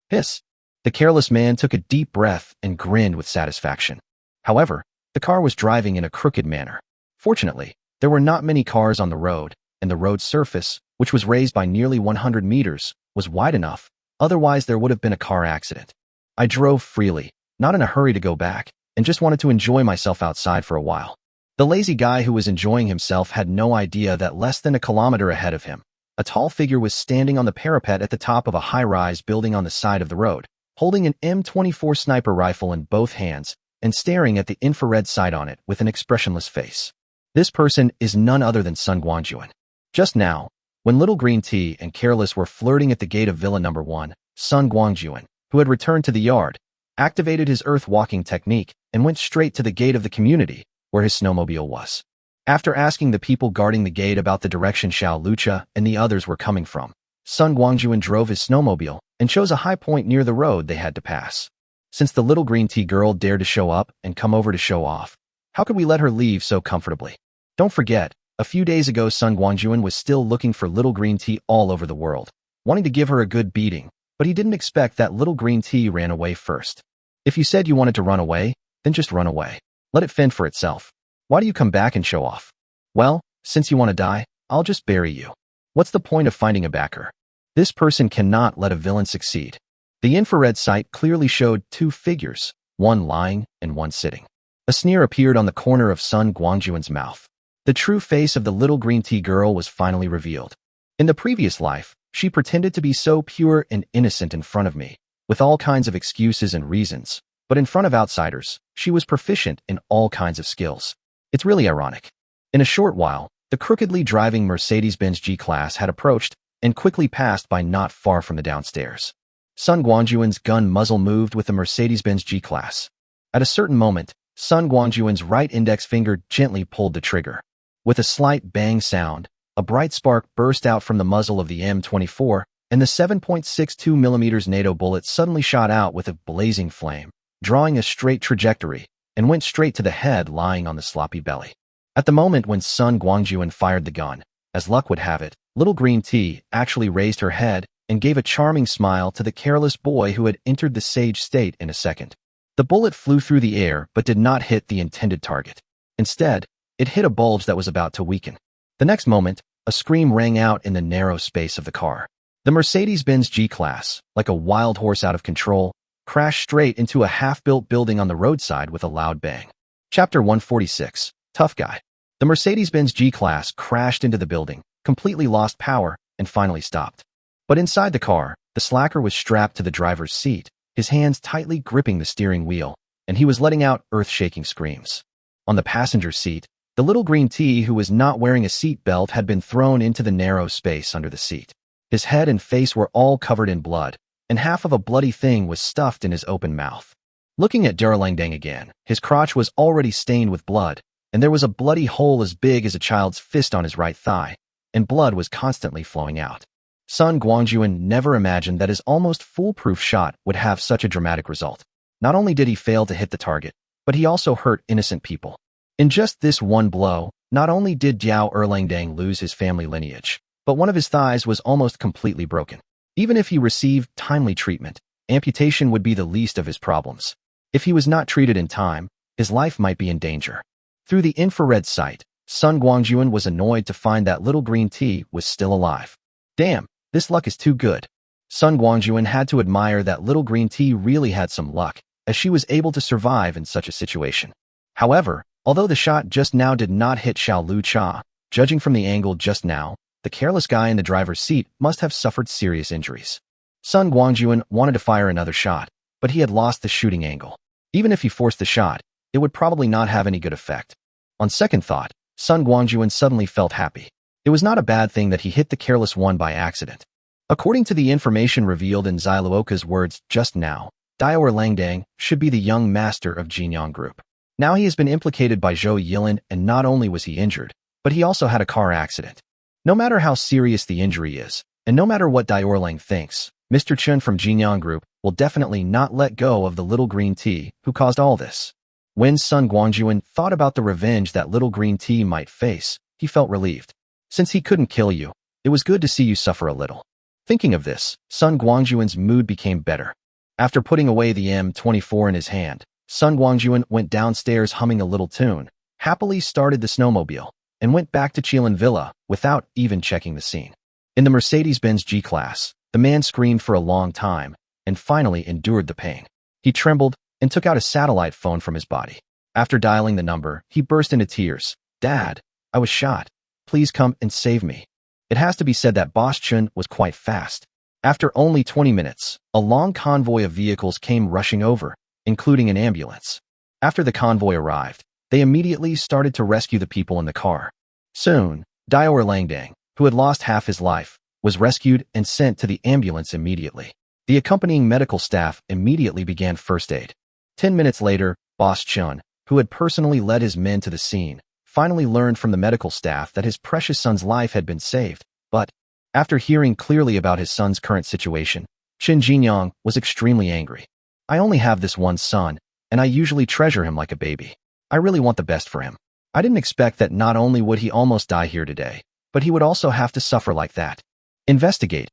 Hiss. The careless man took a deep breath and grinned with satisfaction. However, the car was driving in a crooked manner. Fortunately, there were not many cars on the road, and the road surface, which was raised by nearly 100 meters, was wide enough, otherwise there would have been a car accident. I drove freely, not in a hurry to go back, and just wanted to enjoy myself outside for a while. The lazy guy who was enjoying himself had no idea that less than a kilometer ahead of him, a tall figure was standing on the parapet at the top of a high-rise building on the side of the road, holding an M24 sniper rifle in both hands and staring at the infrared sight on it with an expressionless face. This person is none other than Sun Guangjun. Just now, when Little Green Tea and Careless were flirting at the gate of Villa Number 1, Sun Guangjun, who had returned to the yard, activated his earth-walking technique and went straight to the gate of the community, where his snowmobile was. After asking the people guarding the gate about the direction Xiao Lucha and the others were coming from, Sun Guangjun drove his snowmobile and chose a high point near the road they had to pass. Since the Little Green Tea girl dared to show up and come over to show off, how could we let her leave so comfortably? Don't forget, a few days ago Sun Guangjun was still looking for Little Green Tea all over the world, wanting to give her a good beating, but he didn't expect that Little Green Tea ran away first. If you said you wanted to run away, then just run away. Let it fend for itself. Why do you come back and show off? Well, since you want to die, I'll just bury you. What's the point of finding a backer? This person cannot let a villain succeed. The infrared sight clearly showed two figures, one lying and one sitting. A sneer appeared on the corner of Sun Guangjun's mouth. The true face of the Little Green Tea girl was finally revealed. In the previous life, she pretended to be so pure and innocent in front of me, with all kinds of excuses and reasons, but in front of outsiders, she was proficient in all kinds of skills. It's really ironic. In a short while, the crookedly driving Mercedes-Benz G-Class had approached and quickly passed by not far from the downstairs. Sun Guangjun's gun muzzle moved with the Mercedes-Benz G-Class. At a certain moment, Sun Guangjun's right index finger gently pulled the trigger. With a slight bang sound, a bright spark burst out from the muzzle of the M24, and the 7.62mm NATO bullet suddenly shot out with a blazing flame, drawing a straight trajectory, and went straight to the head lying on the sloppy belly. At the moment when Sun Guangjun fired the gun, as luck would have it, Little Green Tea actually raised her head and gave a charming smile to the careless boy who had entered the sage state in a second. The bullet flew through the air but did not hit the intended target. Instead, it hit a bulge that was about to weaken. The next moment, a scream rang out in the narrow space of the car. The Mercedes-Benz G-Class, like a wild horse out of control, crashed straight into a half-built building on the roadside with a loud bang. Chapter 146, Tough Guy. The Mercedes-Benz G-Class crashed into the building, completely lost power, and finally stopped. But inside the car, the slacker was strapped to the driver's seat, his hands tightly gripping the steering wheel, and he was letting out earth-shaking screams. On the passenger seat, the Little Green Tea who was not wearing a seat belt had been thrown into the narrow space under the seat. His head and face were all covered in blood, and half of a bloody thing was stuffed in his open mouth. Looking at Darlangdang again, his crotch was already stained with blood, and there was a bloody hole as big as a child's fist on his right thigh, and blood was constantly flowing out. Sun Guangjun never imagined that his almost foolproof shot would have such a dramatic result. Not only did he fail to hit the target, but he also hurt innocent people. In just this one blow, not only did Diao Erlangdang lose his family lineage, but one of his thighs was almost completely broken. Even if he received timely treatment, amputation would be the least of his problems. If he was not treated in time, his life might be in danger. Through the infrared sight, Sun Guangjun was annoyed to find that Little Green Tea was still alive. Damn, this luck is too good. Sun Guangjun had to admire that Little Green Tea really had some luck, as she was able to survive in such a situation. However, although the shot just now did not hit Xiao Lucha, judging from the angle just now, the careless guy in the driver's seat must have suffered serious injuries. Sun Guangjun wanted to fire another shot, but he had lost the shooting angle. Even if he forced the shot, it would probably not have any good effect. On second thought, Sun Guangjun suddenly felt happy. It was not a bad thing that he hit the careless one by accident. According to the information revealed in Xiluoka's words just now, Diao Erlangdang should be the young master of Jinyang Group. Now he has been implicated by Zhou Yilin, and not only was he injured, but he also had a car accident. No matter how serious the injury is, and no matter what Diao Erlang thinks, Mr. Chen from Jinyang Group will definitely not let go of the Little Green Tea who caused all this. When Sun Guangjun thought about the revenge that Little Green Tea might face, he felt relieved. Since he couldn't kill you, it was good to see you suffer a little. Thinking of this, Sun Guangjun's mood became better. After putting away the M24 in his hand, Sun Guangjun went downstairs humming a little tune, happily started the snowmobile, and went back to Qilin Villa without even checking the scene. In the Mercedes-Benz G-Class, the man screamed for a long time and finally endured the pain. He trembled and took out a satellite phone from his body. After dialing the number, he burst into tears. "Dad, I was shot. Please come and save me." It has to be said that Boss Chun was quite fast. After only 20 minutes, a long convoy of vehicles came rushing over, including an ambulance. After the convoy arrived, they immediately started to rescue the people in the car. Soon, Dior Langdang, who had lost half his life, was rescued and sent to the ambulance immediately. The accompanying medical staff immediately began first aid. 10 minutes later, Boss Chun, who had personally led his men to the scene, finally learned from the medical staff that his precious son's life had been saved. But, after hearing clearly about his son's current situation, Chen Jinyang was extremely angry. I only have this one son, and I usually treasure him like a baby. I really want the best for him. I didn't expect that not only would he almost die here today, but he would also have to suffer like that. Investigate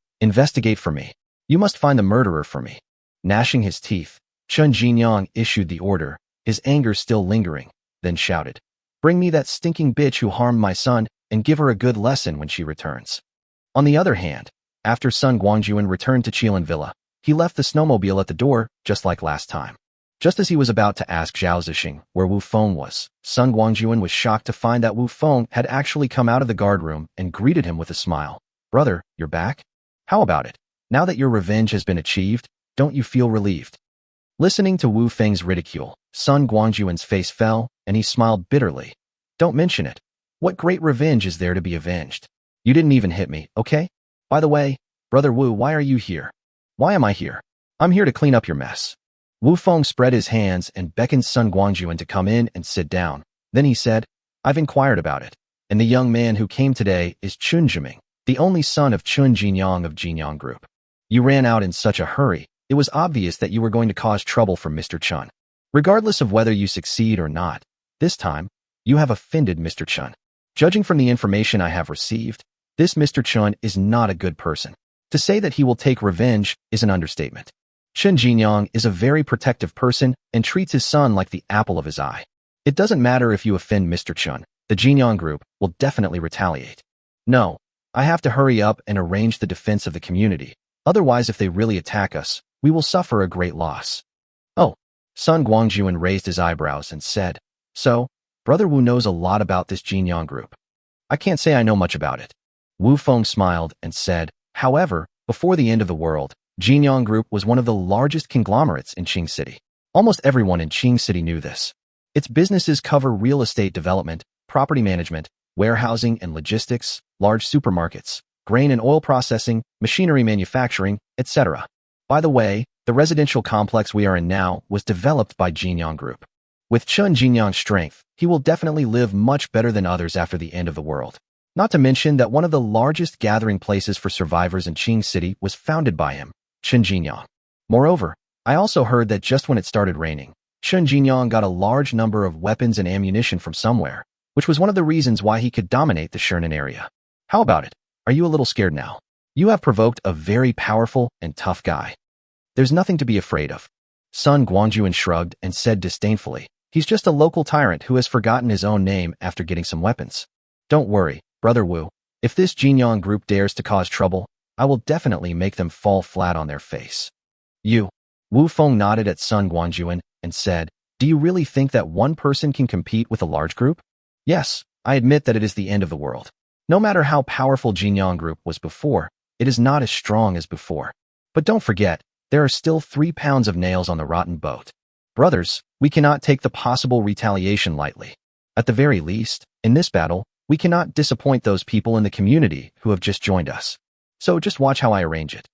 for me. You must find the murderer for me. Gnashing his teeth, Chen Jinyang issued the order, his anger still lingering, then shouted, "Bring me that stinking bitch who harmed my son, and give her a good lesson when she returns." On the other hand, after Sun Guangjun returned to Qilin Villa, he left the snowmobile at the door, just like last time. Just as he was about to ask Zhao Zixing where Wu Feng was, Sun Guangjun was shocked to find that Wu Feng had actually come out of the guard room and greeted him with a smile. "Brother, you're back? How about it? Now that your revenge has been achieved, don't you feel relieved?" Listening to Wu Feng's ridicule, Sun Guangjun's face fell, and he smiled bitterly. "Don't mention it. What great revenge is there to be avenged? You didn't even hit me, okay? By the way, Brother Wu, why are you here? Why am I here? I'm here to clean up your mess." Wu Feng spread his hands and beckoned Sun Guangjun to come in and sit down. Then he said, "I've inquired about it, and the young man who came today is Chun Jiming, the only son of Chun Jinyang of Jinyang Group. You ran out in such a hurry, it was obvious that you were going to cause trouble for Mr. Chun. Regardless of whether you succeed or not, this time, you have offended Mr. Chun. Judging from the information I have received, this Mr. Chun is not a good person. To say that he will take revenge is an understatement. Chen Jinyang is a very protective person and treats his son like the apple of his eye. It doesn't matter if you offend Mr. Chun, the Jinyang Group will definitely retaliate. No, I have to hurry up and arrange the defense of the community. Otherwise, if they really attack us, we will suffer a great loss." "Oh." Sun Guangjun raised his eyebrows and said, "So, Brother Wu knows a lot about this Jinyang Group." "I can't say I know much about it." Wu Feng smiled and said, "However, before the end of the world, Jinyang Group was one of the largest conglomerates in Qing City. Almost everyone in Qing City knew this. Its businesses cover real estate development, property management, warehousing and logistics, large supermarkets, grain and oil processing, machinery manufacturing, etc. By the way, the residential complex we are in now was developed by Jinyang Group. With Chun Jinyang's strength, he will definitely live much better than others after the end of the world. Not to mention that one of the largest gathering places for survivors in Qing City was founded by him, Chen Jinyang. Moreover, I also heard that just when it started raining, Chen Jinyang got a large number of weapons and ammunition from somewhere, which was one of the reasons why he could dominate the Shernan area. How about it? Are you a little scared now? You have provoked a very powerful and tough guy. There's nothing to be afraid of." Sun Guangjun shrugged and said disdainfully, "He's just a local tyrant who has forgotten his own name after getting some weapons. Don't worry, Brother Wu. If this Jinyang Group dares to cause trouble, I will definitely make them fall flat on their face." "You?" Wu Feng nodded at Sun Guangjun and said, "Do you really think that one person can compete with a large group?" "Yes, I admit that it is the end of the world. No matter how powerful Jinyang Group was before, it is not as strong as before. But don't forget, there are still 3 pounds of nails on the rotten boat. Brothers, we cannot take the possible retaliation lightly. At the very least, in this battle, we cannot disappoint those people in the community who have just joined us. So just watch how I arrange it."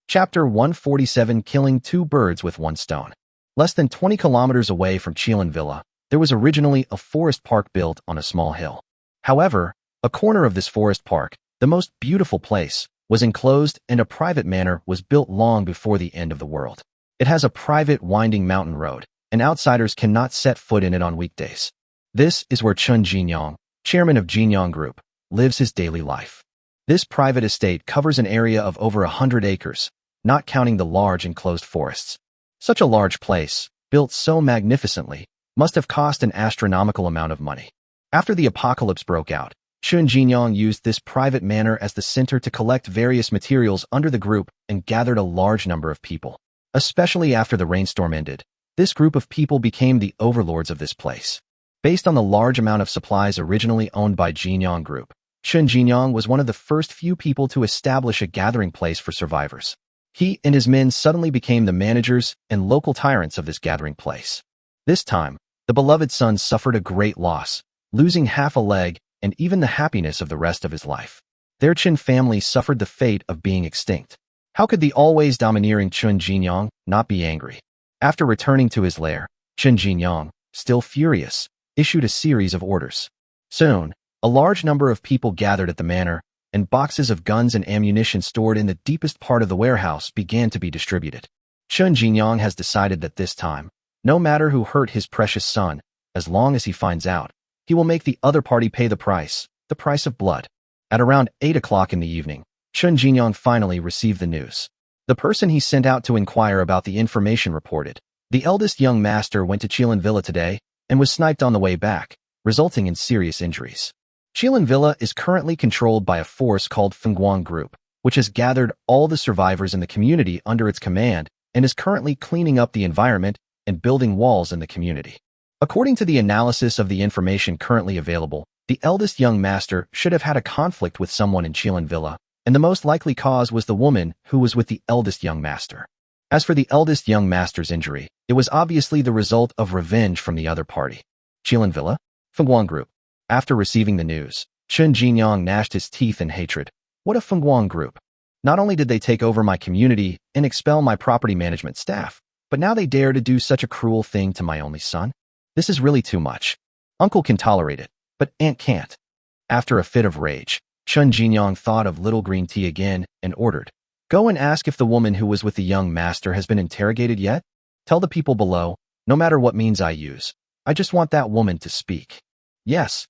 Chapter 147, Killing 2 Birds with 1 Stone. Less than 20 kilometers away from Qilin Villa, there was originally a forest park built on a small hill. However, a corner of this forest park, the most beautiful place, was enclosed and a private manor was built long before the end of the world. It has a private winding mountain road, and outsiders cannot set foot in it on weekdays. This is where Chun Jinyang, chairman of Jinyang Group, lives his daily life. This private estate covers an area of over 100 acres, not counting the large enclosed forests. Such a large place, built so magnificently, must have cost an astronomical amount of money. After the apocalypse broke out, Chun Jinyang used this private manor as the center to collect various materials under the group and gathered a large number of people. Especially after the rainstorm ended, this group of people became the overlords of this place. Based on the large amount of supplies originally owned by Jinyang Group, Chun Jinyang was one of the first few people to establish a gathering place for survivors. He and his men suddenly became the managers and local tyrants of this gathering place. This time, the beloved son suffered a great loss, losing half a leg and even the happiness of the rest of his life. Their Qin family suffered the fate of being extinct. How could the always domineering Chen Jinyang not be angry? After returning to his lair, Chen Jinyang, still furious, issued a series of orders. Soon, a large number of people gathered at the manor, and boxes of guns and ammunition stored in the deepest part of the warehouse began to be distributed. Chen Jinyang has decided that this time, no matter who hurt his precious son, as long as he finds out, he will make the other party pay the price of blood. At around 8 o'clock in the evening, Chen Jinyang finally received the news. The person he sent out to inquire about the information reported, the eldest young master went to Qilin Villa today and was sniped on the way back, resulting in serious injuries. Qilin Villa is currently controlled by a force called Fengguang Group, which has gathered all the survivors in the community under its command and is currently cleaning up the environment and building walls in the community. According to the analysis of the information currently available, the eldest young master should have had a conflict with someone in Qilin Villa, and the most likely cause was the woman who was with the eldest young master. As for the eldest young master's injury, it was obviously the result of revenge from the other party. Qilin Villa? Fengguang Group. After receiving the news, Chen Jinyang gnashed his teeth in hatred. What a Fengguang Group! Not only did they take over my community and expel my property management staff, but now they dare to do such a cruel thing to my only son? This is really too much. Uncle can tolerate it, but Aunt can't. After a fit of rage, Chen Jinyang thought of little green tea again and ordered, "Go and ask if the woman who was with the young master has been interrogated yet? Tell the people below, no matter what means I use, I just want that woman to speak." "Yes."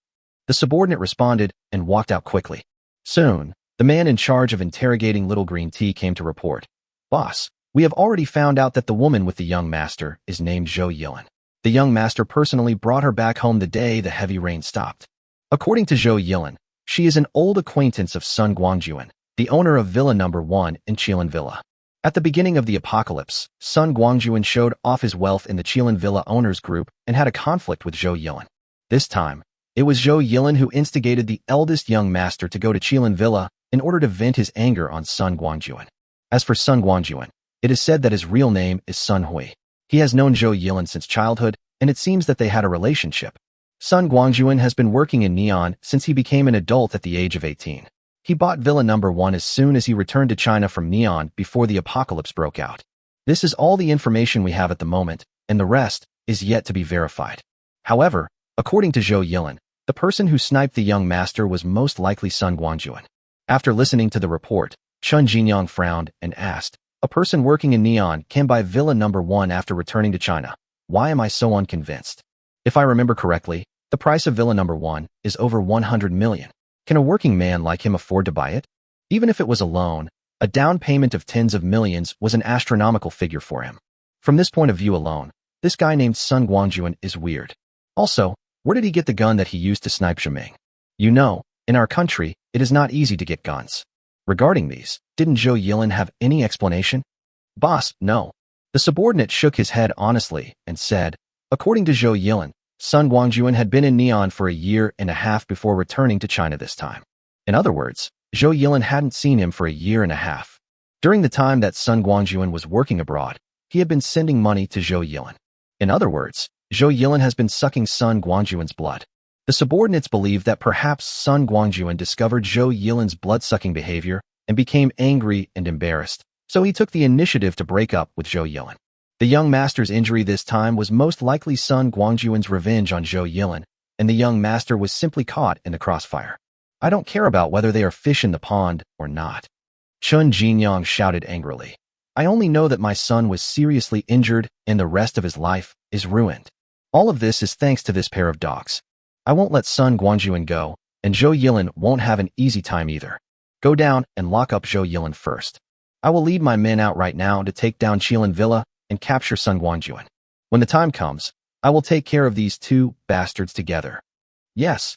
The subordinate responded and walked out quickly. Soon, the man in charge of interrogating little green tea came to report, "Boss, we have already found out that the woman with the young master is named Zhou Yilin. The young master personally brought her back home the day the heavy rain stopped. According to Zhou Yilin, she is an old acquaintance of Sun Guangjun, the owner of Villa No. 1 in Qilin Villa. At the beginning of the apocalypse, Sun Guangjun showed off his wealth in the Qilin Villa owners group and had a conflict with Zhou Yilin. This time, it was Zhou Yilin who instigated the eldest young master to go to Qilin Villa in order to vent his anger on Sun Guangjun. As for Sun Guangjun, it is said that his real name is Sun Hui. He has known Zhou Yilin since childhood, and it seems that they had a relationship. Sun Guangjun has been working in Neon since he became an adult at the age of 18. He bought Villa No. 1 as soon as he returned to China from Neon before the apocalypse broke out. This is all the information we have at the moment, and the rest is yet to be verified. However, according to Zhou Yilin, the person who sniped the young master was most likely Sun Guangjun. After listening to the report, Chen Jinyang frowned and asked, "A person working in Neon can buy Villa No. 1 after returning to China. Why am I so unconvinced? If I remember correctly, the price of Villa No. 1 is over 100 million. Can a working man like him afford to buy it? Even if it was a loan, a down payment of tens of millions was an astronomical figure for him. From this point of view alone, this guy named Sun Guangjun is weird. Also, where did he get the gun that he used to snipe Zhiming? You know, in our country, it is not easy to get guns. Regarding these, didn't Zhou Yilin have any explanation?" "Boss, no." The subordinate shook his head honestly and said, "According to Zhou Yilin, Sun Guangjun had been in Neon for a year and a half before returning to China this time. In other words, Zhou Yilin hadn't seen him for a year and a half. During the time that Sun Guangjun was working abroad, he had been sending money to Zhou Yilin. In other words, Zhou Yilin has been sucking Sun Guangjun's blood." The subordinates believed that perhaps Sun Guangjun discovered Zhou Yilin's blood-sucking behavior and became angry and embarrassed, so he took the initiative to break up with Zhou Yilin. The young master's injury this time was most likely Sun Guangjun's revenge on Zhou Yilin, and the young master was simply caught in the crossfire. "I don't care about whether they are fish in the pond or not," Chen Jinyang shouted angrily. "I only know that my son was seriously injured and the rest of his life is ruined. All of this is thanks to this pair of dogs. I won't let Sun Guangjun go, and Zhou Yilin won't have an easy time either. Go down and lock up Zhou Yilin first. I will lead my men out right now to take down Qilin Villa and capture Sun Guangjun. When the time comes, I will take care of these two bastards together." "Yes."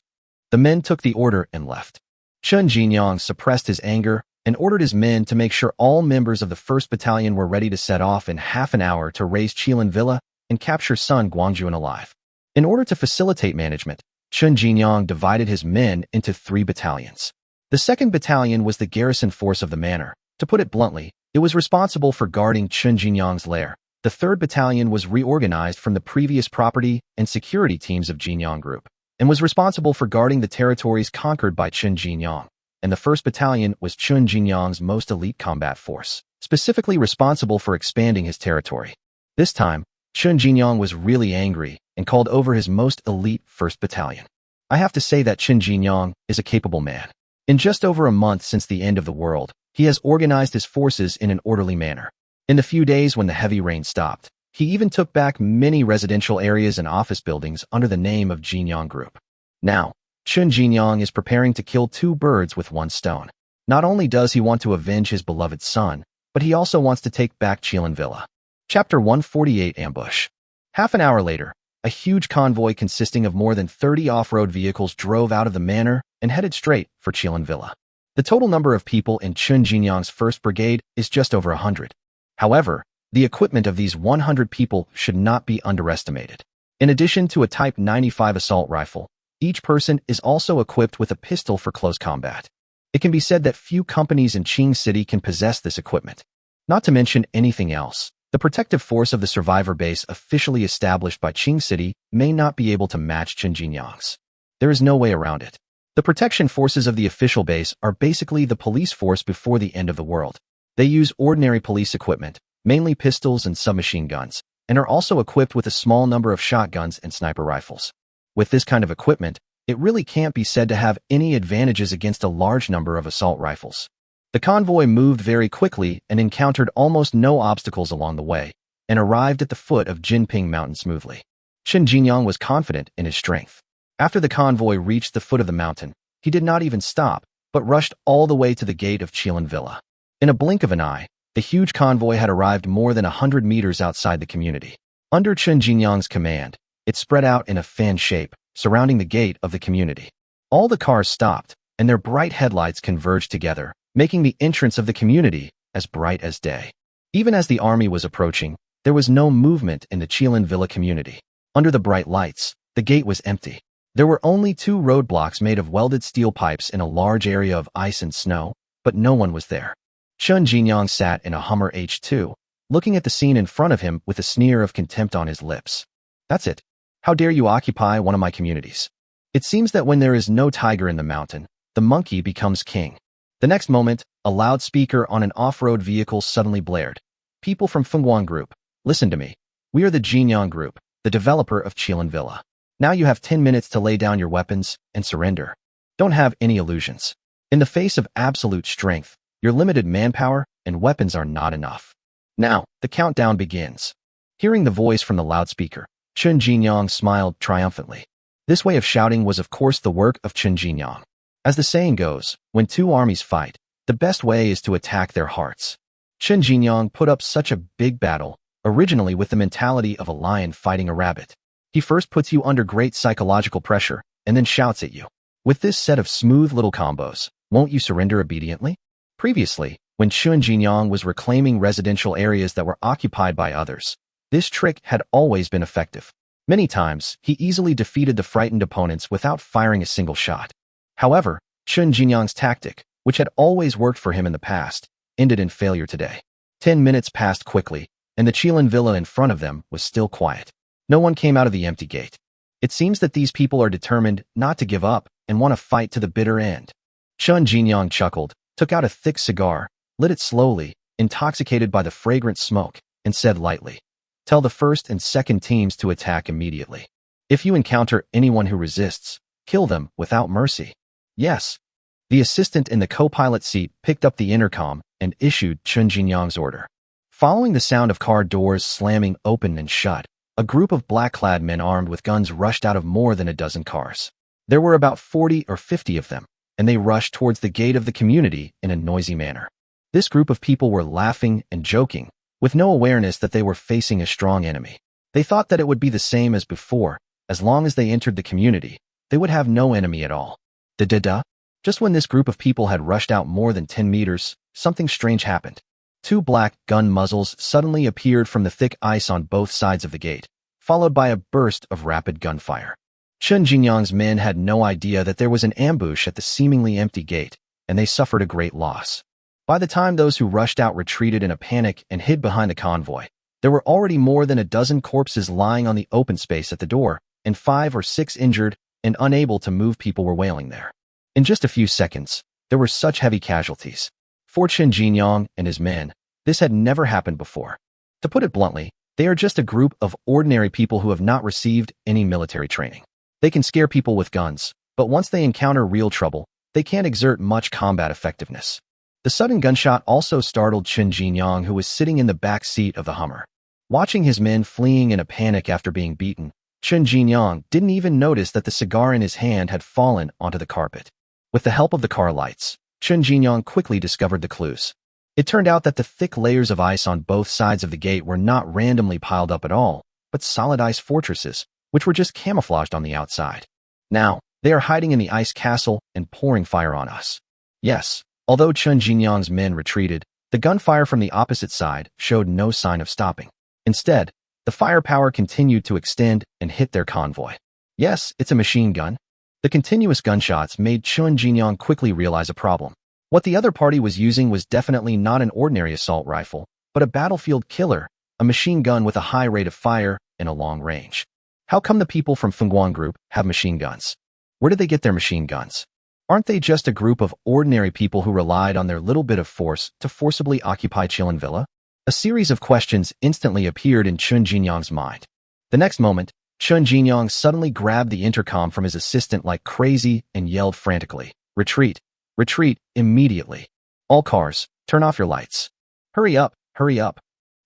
The men took the order and left. Chen Jinyang suppressed his anger and ordered his men to make sure all members of the 1st Battalion were ready to set off in half an hour to raise Qilin Villa and capture Sun Guangjun alive. In order to facilitate management, Chen Jinyang divided his men into 3 battalions. The 2nd Battalion was the garrison force of the manor. To put it bluntly, It was responsible for guarding Chen Jinyang's lair. The 3rd Battalion was reorganized from the previous property and security teams of Jinyang Group, and was responsible for guarding the territories conquered by Chen Jinyang. And the 1st Battalion was Chen Jinyang's most elite combat force, specifically responsible for expanding his territory. This time, Chen Jinyang was really angry and called over his most elite 1st Battalion. I have to say that Chen Jinyang is a capable man. In just over a month since the end of the world, he has organized his forces in an orderly manner. In the few days when the heavy rain stopped, he even took back many residential areas and office buildings under the name of Jinyang Group. Now, Chen Jinyang is preparing to kill 2 birds with 1 stone. Not only does he want to avenge his beloved son, but he also wants to take back Qilin Villa. Chapter 148 Ambush. Half an hour later, a huge convoy consisting of more than 30 off-road vehicles drove out of the manor and headed straight for Qilin Villa. The total number of people in Chen Jinyang's 1st Brigade is just over 100. However, the equipment of these 100 people should not be underestimated. In addition to a Type 95 assault rifle, each person is also equipped with a pistol for close combat. It can be said that few companies in Qing City can possess this equipment. Not to mention anything else, the protective force of the survivor base officially established by Qing City may not be able to match Chen Jinyang's. There is no way around it. The protection forces of the official base are basically the police force before the end of the world. They use ordinary police equipment, mainly pistols and submachine guns, and are also equipped with a small number of shotguns and sniper rifles. With this kind of equipment, it really can't be said to have any advantages against a large number of assault rifles. The convoy moved very quickly and encountered almost no obstacles along the way, and arrived at the foot of Jinping Mountain smoothly. Chen Jinyang was confident in his strength. After the convoy reached the foot of the mountain, he did not even stop, but rushed all the way to the gate of Qilin Villa. In a blink of an eye, the huge convoy had arrived more than 100 meters outside the community. Under Chen Jinyang's command, it spread out in a fan shape, surrounding the gate of the community. All the cars stopped, and their bright headlights converged together, making the entrance of the community as bright as day. Even as the army was approaching, there was no movement in the Qilin Villa community. Under the bright lights, the gate was empty. There were only 2 roadblocks made of welded steel pipes in a large area of ice and snow, but no one was there. Chen Jinyang sat in a Hummer H2, looking at the scene in front of him with a sneer of contempt on his lips. That's it. How dare you occupy one of my communities? It seems that when there is no tiger in the mountain, the monkey becomes king. The next moment, a loudspeaker on an off-road vehicle suddenly blared. People from Fengguang Group, listen to me. We are the Jinyang Group, the developer of Qilin Villa. Now you have 10 minutes to lay down your weapons and surrender. Don't have any illusions. In the face of absolute strength, your limited manpower and weapons are not enough. Now, the countdown begins. Hearing the voice from the loudspeaker, Chen Jinyang smiled triumphantly. This way of shouting was of course the work of Chen Jinyang. As the saying goes, when 2 armies fight, the best way is to attack their hearts. Chen Jinyang put up such a big battle, originally with the mentality of a lion fighting a rabbit. He first puts you under great psychological pressure, and then shouts at you. With this set of smooth little combos, won't you surrender obediently? Previously, when Chen Jinyang was reclaiming residential areas that were occupied by others, this trick had always been effective. Many times, he easily defeated the frightened opponents without firing a single shot. However, Chen Jinyang's tactic, which had always worked for him in the past, ended in failure today. 10 minutes passed quickly, and the Qilin Villa in front of them was still quiet. No one came out of the empty gate. It seems that these people are determined not to give up and want to fight to the bitter end. Chen Jinyang chuckled, took out a thick cigar, lit it slowly, intoxicated by the fragrant smoke, and said lightly, "Tell the 1st and 2nd teams to attack immediately. If you encounter anyone who resists, kill them without mercy." Yes. The assistant in the co-pilot seat picked up the intercom and issued Chen Jinyang's order. Following the sound of car doors slamming open and shut, a group of black-clad men armed with guns rushed out of more than a dozen cars. There were about 40 or 50 of them, and they rushed towards the gate of the community in a noisy manner. This group of people were laughing and joking, with no awareness that they were facing a strong enemy. They thought that it would be the same as before. As long as they entered the community, they would have no enemy at all. Da-da-da. Just when this group of people had rushed out more than 10 meters, something strange happened. 2 black gun muzzles suddenly appeared from the thick ice on both sides of the gate, followed by a burst of rapid gunfire. Chen Jinyang's men had no idea that there was an ambush at the seemingly empty gate, and they suffered a great loss. By the time those who rushed out retreated in a panic and hid behind the convoy, there were already more than a dozen corpses lying on the open space at the door, and 5 or 6 injured and unable to move people were wailing there. In just a few seconds, there were such heavy casualties. For Chen Jinyang and his men, this had never happened before. To put it bluntly, they are just a group of ordinary people who have not received any military training. They can scare people with guns, but once they encounter real trouble, they can't exert much combat effectiveness. The sudden gunshot also startled Chen Jinyang, who was sitting in the back seat of the Hummer. Watching his men fleeing in a panic after being beaten, Chen Jinyang didn't even notice that the cigar in his hand had fallen onto the carpet. With the help of the car lights, Chen Jinyang quickly discovered the clues. It turned out that the thick layers of ice on both sides of the gate were not randomly piled up at all, but solid ice fortresses, which were just camouflaged on the outside. Now, they are hiding in the ice castle and pouring fire on us. Yes, although Chen Jinyang's men retreated, the gunfire from the opposite side showed no sign of stopping. Instead, the firepower continued to extend and hit their convoy. Yes, it's a machine gun. The continuous gunshots made Chen Jinyang quickly realize a problem. What the other party was using was definitely not an ordinary assault rifle, but a battlefield killer, a machine gun with a high rate of fire and a long range. How come the people from Sun Guangjun group have machine guns? Where did they get their machine guns? Aren't they just a group of ordinary people who relied on their little bit of force to forcibly occupy Chilin Villa? A series of questions instantly appeared in Chen Jinyang's mind. The next moment, Chen Jinyang suddenly grabbed the intercom from his assistant like crazy and yelled frantically, "Retreat! Retreat, immediately! All cars, turn off your lights! Hurry up, hurry up!"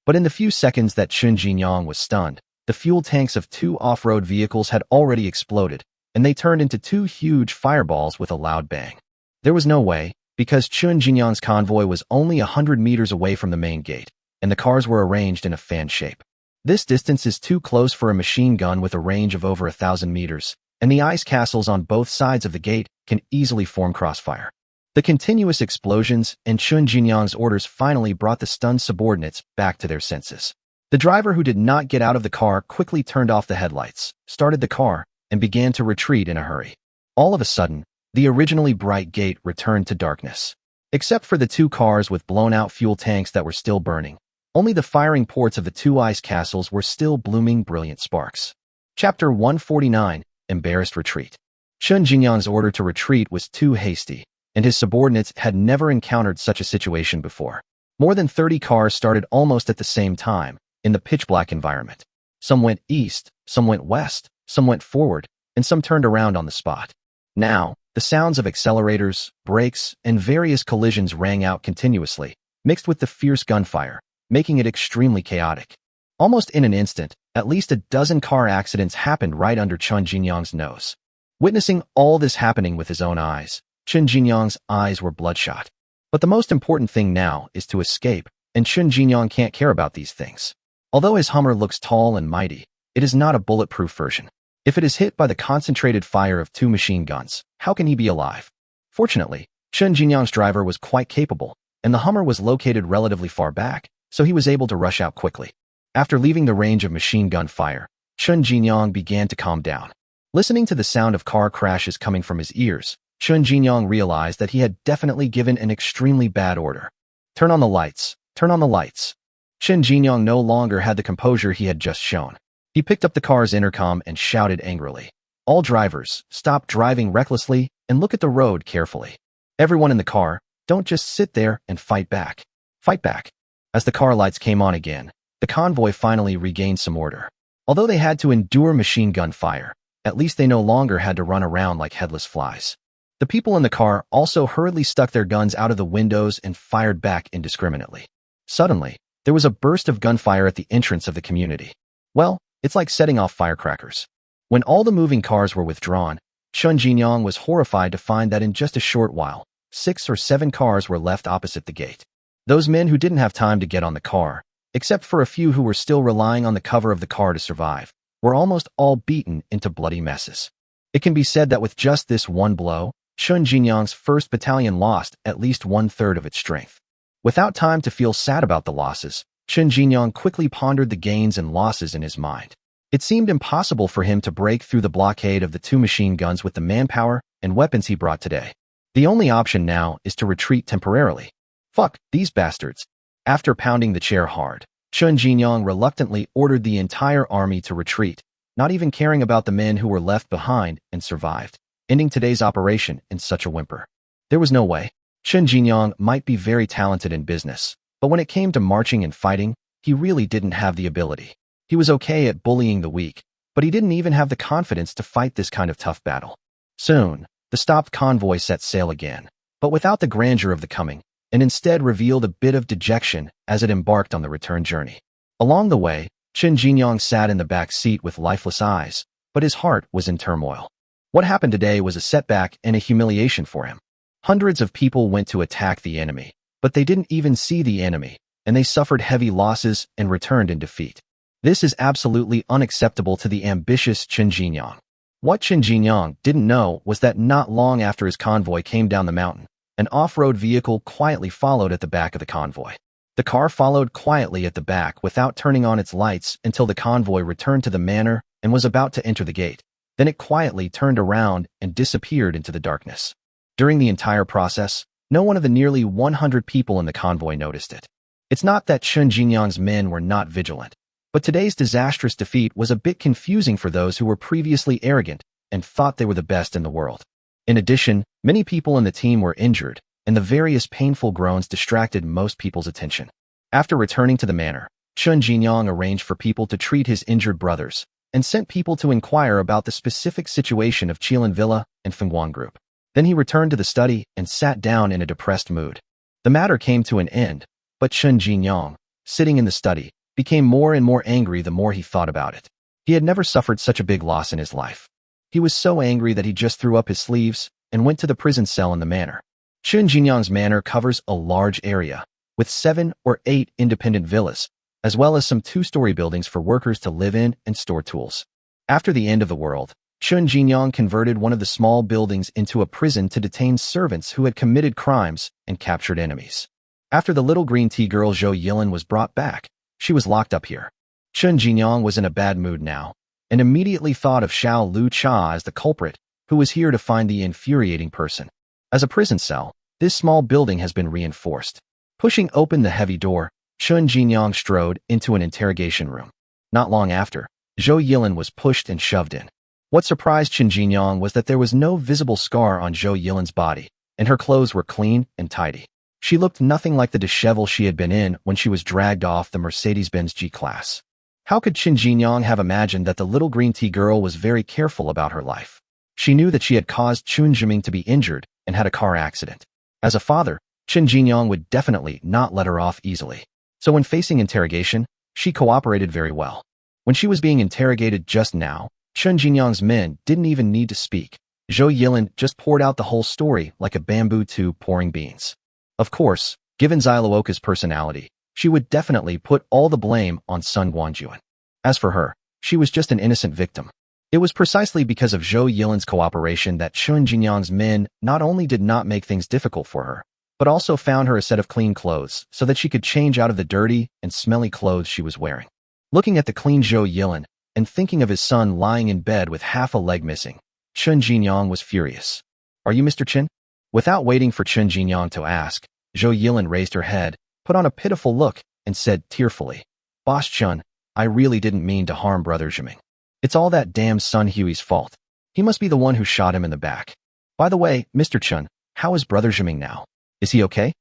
But in the few seconds that Chen Jinyang was stunned, the fuel tanks of 2 off-road vehicles had already exploded, and they turned into 2 huge fireballs with a loud bang. There was no way, because Chen Jinyang's convoy was only 100 meters away from the main gate, and the cars were arranged in a fan shape. This distance is too close for a machine gun with a range of over 1,000 meters, and the ice castles on both sides of the gate can easily form crossfire. The continuous explosions and Chen Jinyang's orders finally brought the stunned subordinates back to their senses. The driver, who did not get out of the car, quickly turned off the headlights, started the car, and began to retreat in a hurry. All of a sudden, the originally bright gate returned to darkness. Except for the 2 cars with blown-out fuel tanks that were still burning, only the firing ports of the 2 ice castles were still blooming brilliant sparks. Chapter 149, Embarrassed Retreat. Chen Jinyang's order to retreat was too hasty, and his subordinates had never encountered such a situation before. More than 30 cars started almost at the same time, in the pitch-black environment. Some went east, some went west, some went forward, and some turned around on the spot. Now, the sounds of accelerators, brakes, and various collisions rang out continuously, mixed with the fierce gunfire, making it extremely chaotic. Almost in an instant, at least a dozen car accidents happened right under Chen Jinyang's nose. Witnessing all this happening with his own eyes, Chen Jinyang's eyes were bloodshot. But the most important thing now is to escape, and Chen Jinyang can't care about these things. Although his Hummer looks tall and mighty, it is not a bulletproof version. If it is hit by the concentrated fire of 2 machine guns, how can he be alive? Fortunately, Chen Jinyang's driver was quite capable, and the Hummer was located relatively far back, so he was able to rush out quickly. After leaving the range of machine gun fire, Chen Jinyang began to calm down. Listening to the sound of car crashes coming from his ears, Chen Jinyang realized that he had definitely given an extremely bad order. "Turn on the lights, turn on the lights." Chen Jinyang no longer had the composure he had just shown. He picked up the car's intercom and shouted angrily, "All drivers, stop driving recklessly and look at the road carefully. Everyone in the car, don't just sit there and fight back. Fight back." As the car lights came on again, the convoy finally regained some order. Although they had to endure machine gun fire, at least they no longer had to run around like headless flies. The people in the car also hurriedly stuck their guns out of the windows and fired back indiscriminately. Suddenly, there was a burst of gunfire at the entrance of the community. Well, it's like setting off firecrackers. When all the moving cars were withdrawn, Chen Jinyang was horrified to find that in just a short while, 6 or 7 cars were left opposite the gate. Those men who didn't have time to get on the car, except for a few who were still relying on the cover of the car to survive, were almost all beaten into bloody messes. It can be said that with just this one blow, Chen Jinyang's 1st Battalion lost at least 1/3 of its strength. Without time to feel sad about the losses, Chen Jinyang quickly pondered the gains and losses in his mind. It seemed impossible for him to break through the blockade of the 2 machine guns with the manpower and weapons he brought today. The only option now is to retreat temporarily. Fuck, these bastards. After pounding the chair hard, Sun Guangjun reluctantly ordered the entire army to retreat, not even caring about the men who were left behind and survived, ending today's operation in such a whimper. There was no way. Sun Guangjun might be very talented in business, but when it came to marching and fighting, he really didn't have the ability. He was okay at bullying the weak, but he didn't even have the confidence to fight this kind of tough battle. Soon, the stopped convoy set sail again, but without the grandeur of the coming, and instead revealed a bit of dejection as it embarked on the return journey. Along the way, Sun Guangjun sat in the back seat with lifeless eyes, but his heart was in turmoil. What happened today was a setback and a humiliation for him. Hundreds of people went to attack the enemy, but they didn't even see the enemy, and they suffered heavy losses and returned in defeat. This is absolutely unacceptable to the ambitious Sun Guangjun. What Sun Guangjun didn't know was that not long after his convoy came down the mountain, an off-road vehicle quietly followed at the back of the convoy. The car followed quietly at the back without turning on its lights until the convoy returned to the manor and was about to enter the gate. Then it quietly turned around and disappeared into the darkness. During the entire process, no one of the nearly 100 people in the convoy noticed it. It's not that Sun Guangjun's men were not vigilant, but today's disastrous defeat was a bit confusing for those who were previously arrogant and thought they were the best in the world. In addition, many people in the team were injured, and the various painful groans distracted most people's attention. After returning to the manor, Sun Guangjun arranged for people to treat his injured brothers, and sent people to inquire about the specific situation of Qilin Villa and Fengguang Group. Then he returned to the study and sat down in a depressed mood. The matter came to an end, but Sun Guangjun, sitting in the study, became more and more angry the more he thought about it. He had never suffered such a big loss in his life. He was so angry that he just threw up his sleeves and went to the prison cell in the manor. Sun Guangjun's manor covers a large area, with 7 or 8 independent villas, as well as some 2-story buildings for workers to live in and store tools. After the end of the world, Sun Guangjun converted one of the small buildings into a prison to detain servants who had committed crimes and captured enemies. After the little green tea girl Zhou Yilin was brought back, she was locked up here. Sun Guangjun was in a bad mood now, and immediately thought of Xiao Lu Cha as the culprit, who was here to find the infuriating person. As a prison cell, this small building has been reinforced. Pushing open the heavy door, Sun Guangjun strode into an interrogation room. Not long after, Zhou Yilin was pushed and shoved in. What surprised Sun Guangjun was that there was no visible scar on Zhou Yilin's body, and her clothes were clean and tidy. She looked nothing like the dishevel she had been in when she was dragged off the Mercedes-Benz G-Class. How could Sun Guangjun have imagined that the little green tea girl was very careful about her life? She knew that she had caused Chun Jiming to be injured and had a car accident. As a father, Sun Guangjun would definitely not let her off easily. So when facing interrogation, she cooperated very well. When she was being interrogated just now, Sun Guangjun's men didn't even need to speak. Zhou Yilin just poured out the whole story like a bamboo tube pouring beans. Of course, given Xiaoluoka's personality, she would definitely put all the blame on Sun Guangjun. As for her, she was just an innocent victim. It was precisely because of Zhou Yilin's cooperation that Sun Guangjun's men not only did not make things difficult for her, but also found her a set of clean clothes so that she could change out of the dirty and smelly clothes she was wearing. Looking at the clean Zhou Yilin and thinking of his son lying in bed with half a leg missing, Sun Guangjun was furious. "Are you Mr. Chen?" Without waiting for Sun Guangjun to ask, Zhou Yilin raised her head, put on a pitiful look, and said tearfully, "Boss Chun, I really didn't mean to harm Brother Jiming. It's all that damn Sun Huey's fault. He must be the one who shot him in the back. By the way, Mr. Chun, how is Brother Jiming now? Is he okay?"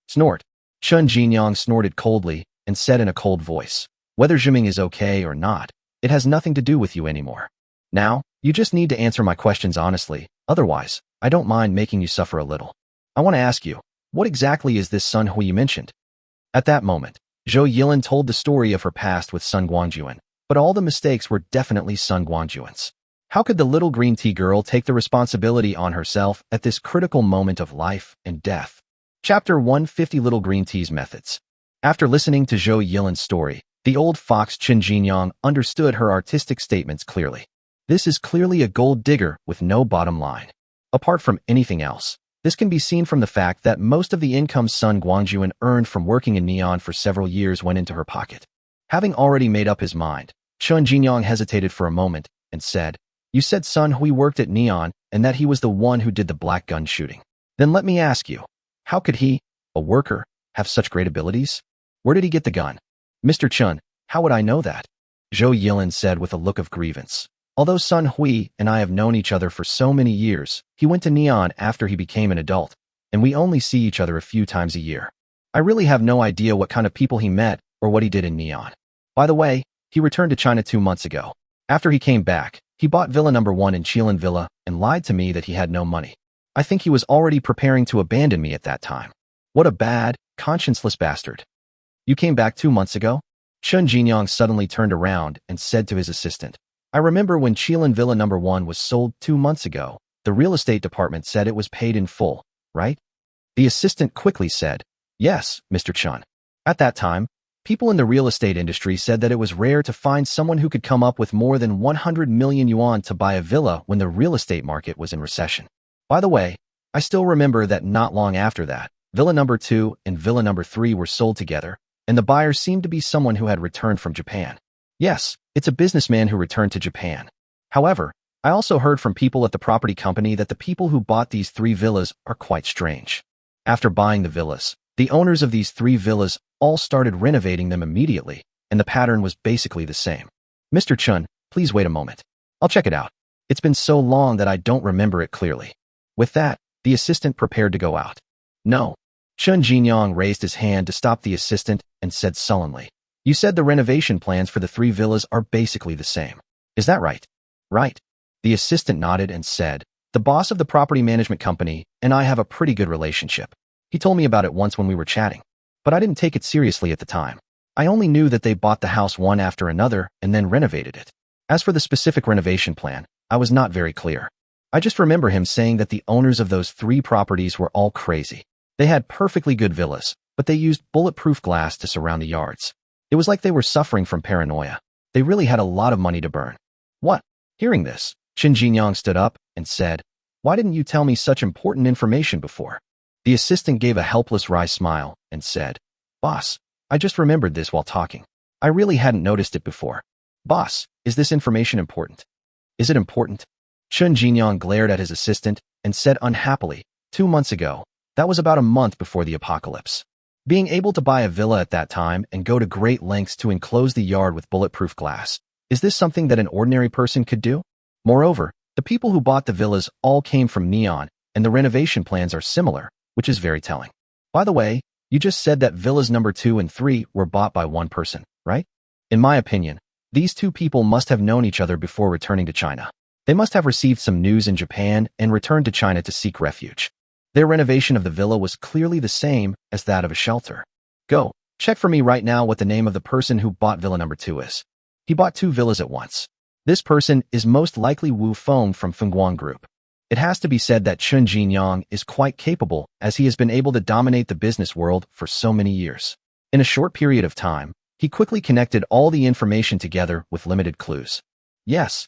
Snort. Sun Guangjun snorted coldly and said in a cold voice, "Whether Jiming is okay or not, it has nothing to do with you anymore. Now, you just need to answer my questions honestly, otherwise, I don't mind making you suffer a little. I want to ask you, what exactly is this Sun Hui you mentioned?" At that moment, Zhou Yilin told the story of her past with Sun Guangjun, but all the mistakes were definitely Sun Guangjun's. How could the little green tea girl take the responsibility on herself at this critical moment of life and death? Chapter 150 Little Green Tea's Methods. After listening to Zhou Yilin's story, the old fox Sun Guangjun understood her artistic statements clearly. This is clearly a gold digger with no bottom line. Apart from anything else, this can be seen from the fact that most of the income Sun Guangjun earned from working in Neon for several years went into her pocket. Having already made up his mind, Sun Guangjun hesitated for a moment and said, "You said Sun Hui worked at Neon and that he was the one who did the black gun shooting. Then let me ask you, how could he, a worker, have such great abilities? Where did he get the gun? Mr. Chun, how would I know that? Zhou Yilin said with a look of grievance. Although Sun Hui and I have known each other for so many years, he went to Neon after he became an adult, and we only see each other a few times a year. I really have no idea what kind of people he met or what he did in Neon. By the way, he returned to China 2 months ago. After he came back, he bought Villa number 1 in Qilin Villa and lied to me that he had no money. I think he was already preparing to abandon me at that time. What a bad, conscienceless bastard. You came back 2 months ago? Chun Jinyang suddenly turned around and said to his assistant, I remember when Qilin Villa number 1 was sold 2 months ago, the real estate department said it was paid in full, right? The assistant quickly said, yes, Mr. Chun. At that time, people in the real estate industry said that it was rare to find someone who could come up with more than 100 million yuan to buy a villa when the real estate market was in recession. By the way, I still remember that not long after that, Villa number 2 and Villa number 3 were sold together, and the buyer seemed to be someone who had returned from Japan. Yes, it's a businessman who returned to Japan. However, I also heard from people at the property company that the people who bought these 3 villas are quite strange. After buying the villas, the owners of these 3 villas all started renovating them immediately, and the pattern was basically the same. Mr. Chun, please wait a moment. I'll check it out. It's been so long that I don't remember it clearly. With that, the assistant prepared to go out. No. Chun Jinyang raised his hand to stop the assistant and said sullenly, you said the renovation plans for the 3 villas are basically the same. Is that right? Right. The assistant nodded and said, the boss of the property management company and I have a pretty good relationship. He told me about it once when we were chatting, but I didn't take it seriously at the time. I only knew that they bought the house one after another and then renovated it. As for the specific renovation plan, I was not very clear. I just remember him saying that the owners of those 3 properties were all crazy. They had perfectly good villas, but they used bulletproof glass to surround the yards. It was like they were suffering from paranoia. They really had a lot of money to burn. What? Hearing this, Qin Jinyang stood up and said, why didn't you tell me such important information before? The assistant gave a helpless wry smile and said, boss, I just remembered this while talking. I really hadn't noticed it before. Boss, is this information important? Is it important? Chun Jinyang glared at his assistant and said unhappily, 2 months ago, that was about a month before the apocalypse. Being able to buy a villa at that time and go to great lengths to enclose the yard with bulletproof glass, is this something that an ordinary person could do? Moreover, the people who bought the villas all came from Neon, and the renovation plans are similar, which is very telling. By the way, you just said that villas number 2 and 3 were bought by one person, right? In my opinion, these 2 people must have known each other before returning to China. They must have received some news in Japan and returned to China to seek refuge. Their renovation of the villa was clearly the same as that of a shelter. Go, check for me right now what the name of the person who bought villa number 2 is. He bought 2 villas at once. This person is most likely Wu Feng from Fengguan Group. It has to be said that Chun Jinyang is quite capable as he has been able to dominate the business world for so many years. In a short period of time, he quickly connected all the information together with limited clues. Yes.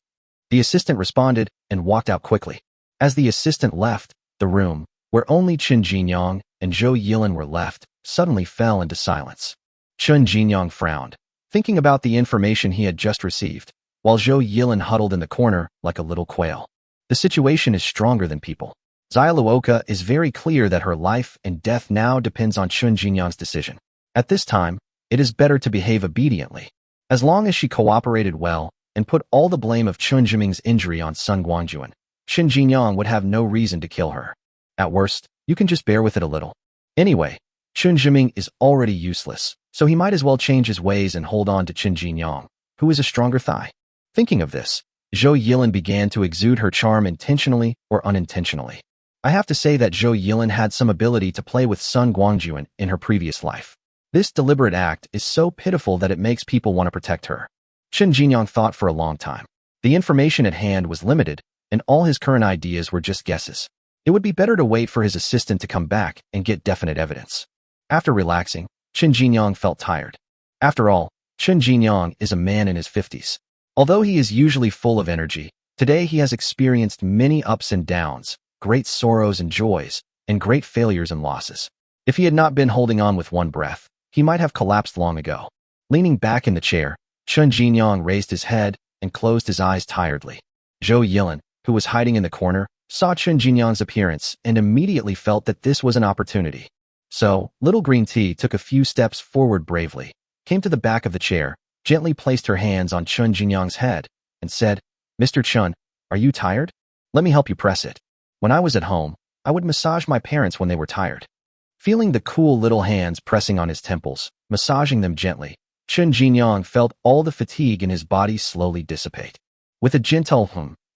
The assistant responded and walked out quickly. As the assistant left, the room, where only Chun Jinyang and Zhou Yilin were left, suddenly fell into silence. Chun Jinyang frowned, thinking about the information he had just received, while Zhou Yilin huddled in the corner like a little quail. The situation is stronger than people. Xiaoluoka is very clear that her life and death now depends on Chun Jinyang's decision. At this time, it is better to behave obediently. As long as she cooperated well and put all the blame of Chun Jiming's injury on Sun Guangjun, Chun Jinyang would have no reason to kill her. At worst, you can just bear with it a little. Anyway, Chun Jiming is already useless, so he might as well change his ways and hold on to Chun Jinyang, who is a stronger thigh. Thinking of this, Zhou Yilin began to exude her charm intentionally or unintentionally. I have to say that Zhou Yilin had some ability to play with Sun Guangjun in her previous life. This deliberate act is so pitiful that it makes people want to protect her. Chun Jinyang thought for a long time. The information at hand was limited, and all his current ideas were just guesses. It would be better to wait for his assistant to come back and get definite evidence. After relaxing, Chun Jinyang felt tired. After all, Chun Jinyang is a man in his 50s. Although he is usually full of energy, today he has experienced many ups and downs, great sorrows and joys, and great failures and losses. If he had not been holding on with one breath, he might have collapsed long ago. Leaning back in the chair, Chun Jinyang raised his head and closed his eyes tiredly. Zhou Yilin, who was hiding in the corner, saw Chun Jinyang's appearance and immediately felt that this was an opportunity. So, little green tea took a few steps forward bravely, came to the back of the chair, gently placed her hands on Chun Jinyang's head, and said, "Mr. Chun, are you tired? Let me help you press it. When I was at home, I would massage my parents when they were tired." Feeling the cool little hands pressing on his temples, massaging them gently, Chun Jinyang felt all the fatigue in his body slowly dissipate. With a gentle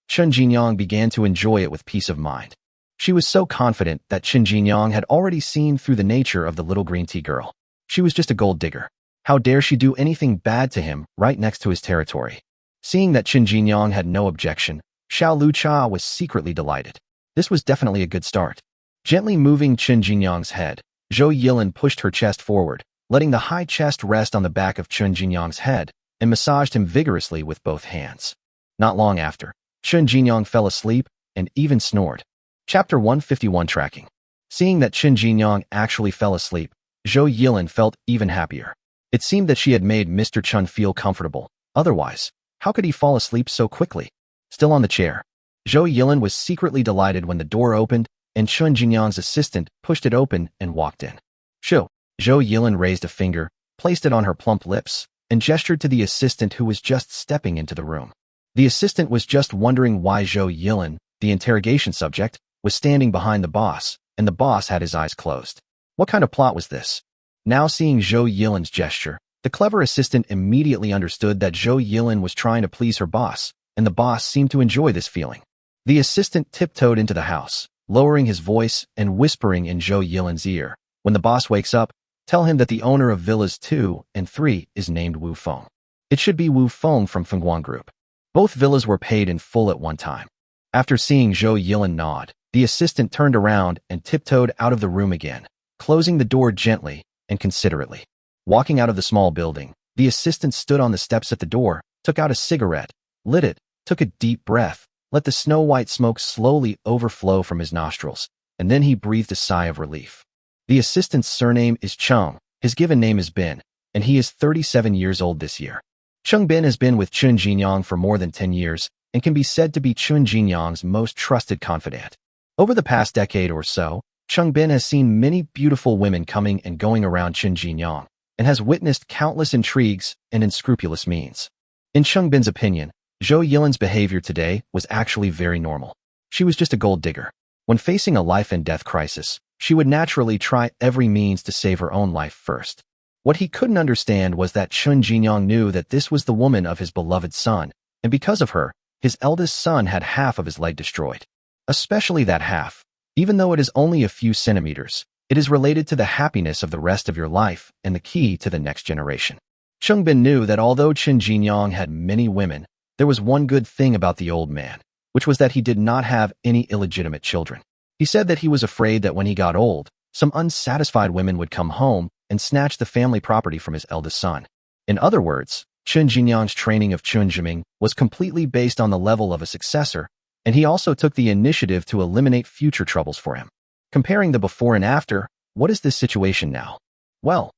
Chun Jinyang began to enjoy it with peace of mind. She was so confident that Chun Jinyang had already seen through the nature of the little green tea girl. She was just a gold digger. How dare she do anything bad to him right next to his territory? Seeing that Chun Jinyang had no objection, Xiao Lucha was secretly delighted. This was definitely a good start. Gently moving Chun Jinyang's head, Zhou Yilin pushed her chest forward, letting the high chest rest on the back of Chun Jinyang's head, and massaged him vigorously with both hands. Not long after, Chun Jinyang fell asleep and even snored. Chapter 151 Tracking. Seeing that Chun Jinyang actually fell asleep, Zhou Yilin felt even happier. It seemed that she had made Mr. Chun feel comfortable. Otherwise, how could he fall asleep so quickly? Still on the chair, Zhou Yilin was secretly delighted when the door opened and Chun Jinyang's assistant pushed it open and walked in. Zhou Yilin raised a finger, placed it on her plump lips, and gestured to the assistant who was just stepping into the room. The assistant was just wondering why Zhou Yilin, the interrogation subject, was standing behind the boss, and the boss had his eyes closed. What kind of plot was this? Now seeing Zhou Yilin's gesture, the clever assistant immediately understood that Zhou Yilin was trying to please her boss, and the boss seemed to enjoy this feeling. The assistant tiptoed into the house, lowering his voice and whispering in Zhou Yilin's ear, "When the boss wakes up, tell him that the owner of Villas 2 and 3 is named Wu Feng. It should be Wu Feng from Fengguan Group." Both villas were paid in full at one time. After seeing Zhou Yilin nod, the assistant turned around and tiptoed out of the room again, closing the door gently and considerately. Walking out of the small building, the assistant stood on the steps at the door, took out a cigarette, lit it, took a deep breath, let the snow-white smoke slowly overflow from his nostrils, and then he breathed a sigh of relief. The assistant's surname is Chung, his given name is Bin, and he is 37 years old this year. Chung Bin has been with Chun Jinyang for more than 10 years and can be said to be Chun Jinyang's most trusted confidant. Over the past decade or so, Chung Bin has seen many beautiful women coming and going around Chun Jinyang and has witnessed countless intrigues and unscrupulous means. In Chung Bin's opinion, Zhou Yilin's behavior today was actually very normal. She was just a gold digger. When facing a life and death crisis, she would naturally try every means to save her own life first. What he couldn't understand was that Chun Jinyang knew that this was the woman of his beloved son, and because of her, his eldest son had half of his leg destroyed. Especially that half. Even though it is only a few centimeters, it is related to the happiness of the rest of your life and the key to the next generation. Chung Bin knew that although Chun Jinyang had many women, there was one good thing about the old man, which was that he did not have any illegitimate children. He said that he was afraid that when he got old, some unsatisfied women would come home and snatch the family property from his eldest son. In other words, Chun Jinyang's training of Chun Jiming was completely based on the level of a successor, and he also took the initiative to eliminate future troubles for him. Comparing the before and after, what is this situation now? Well,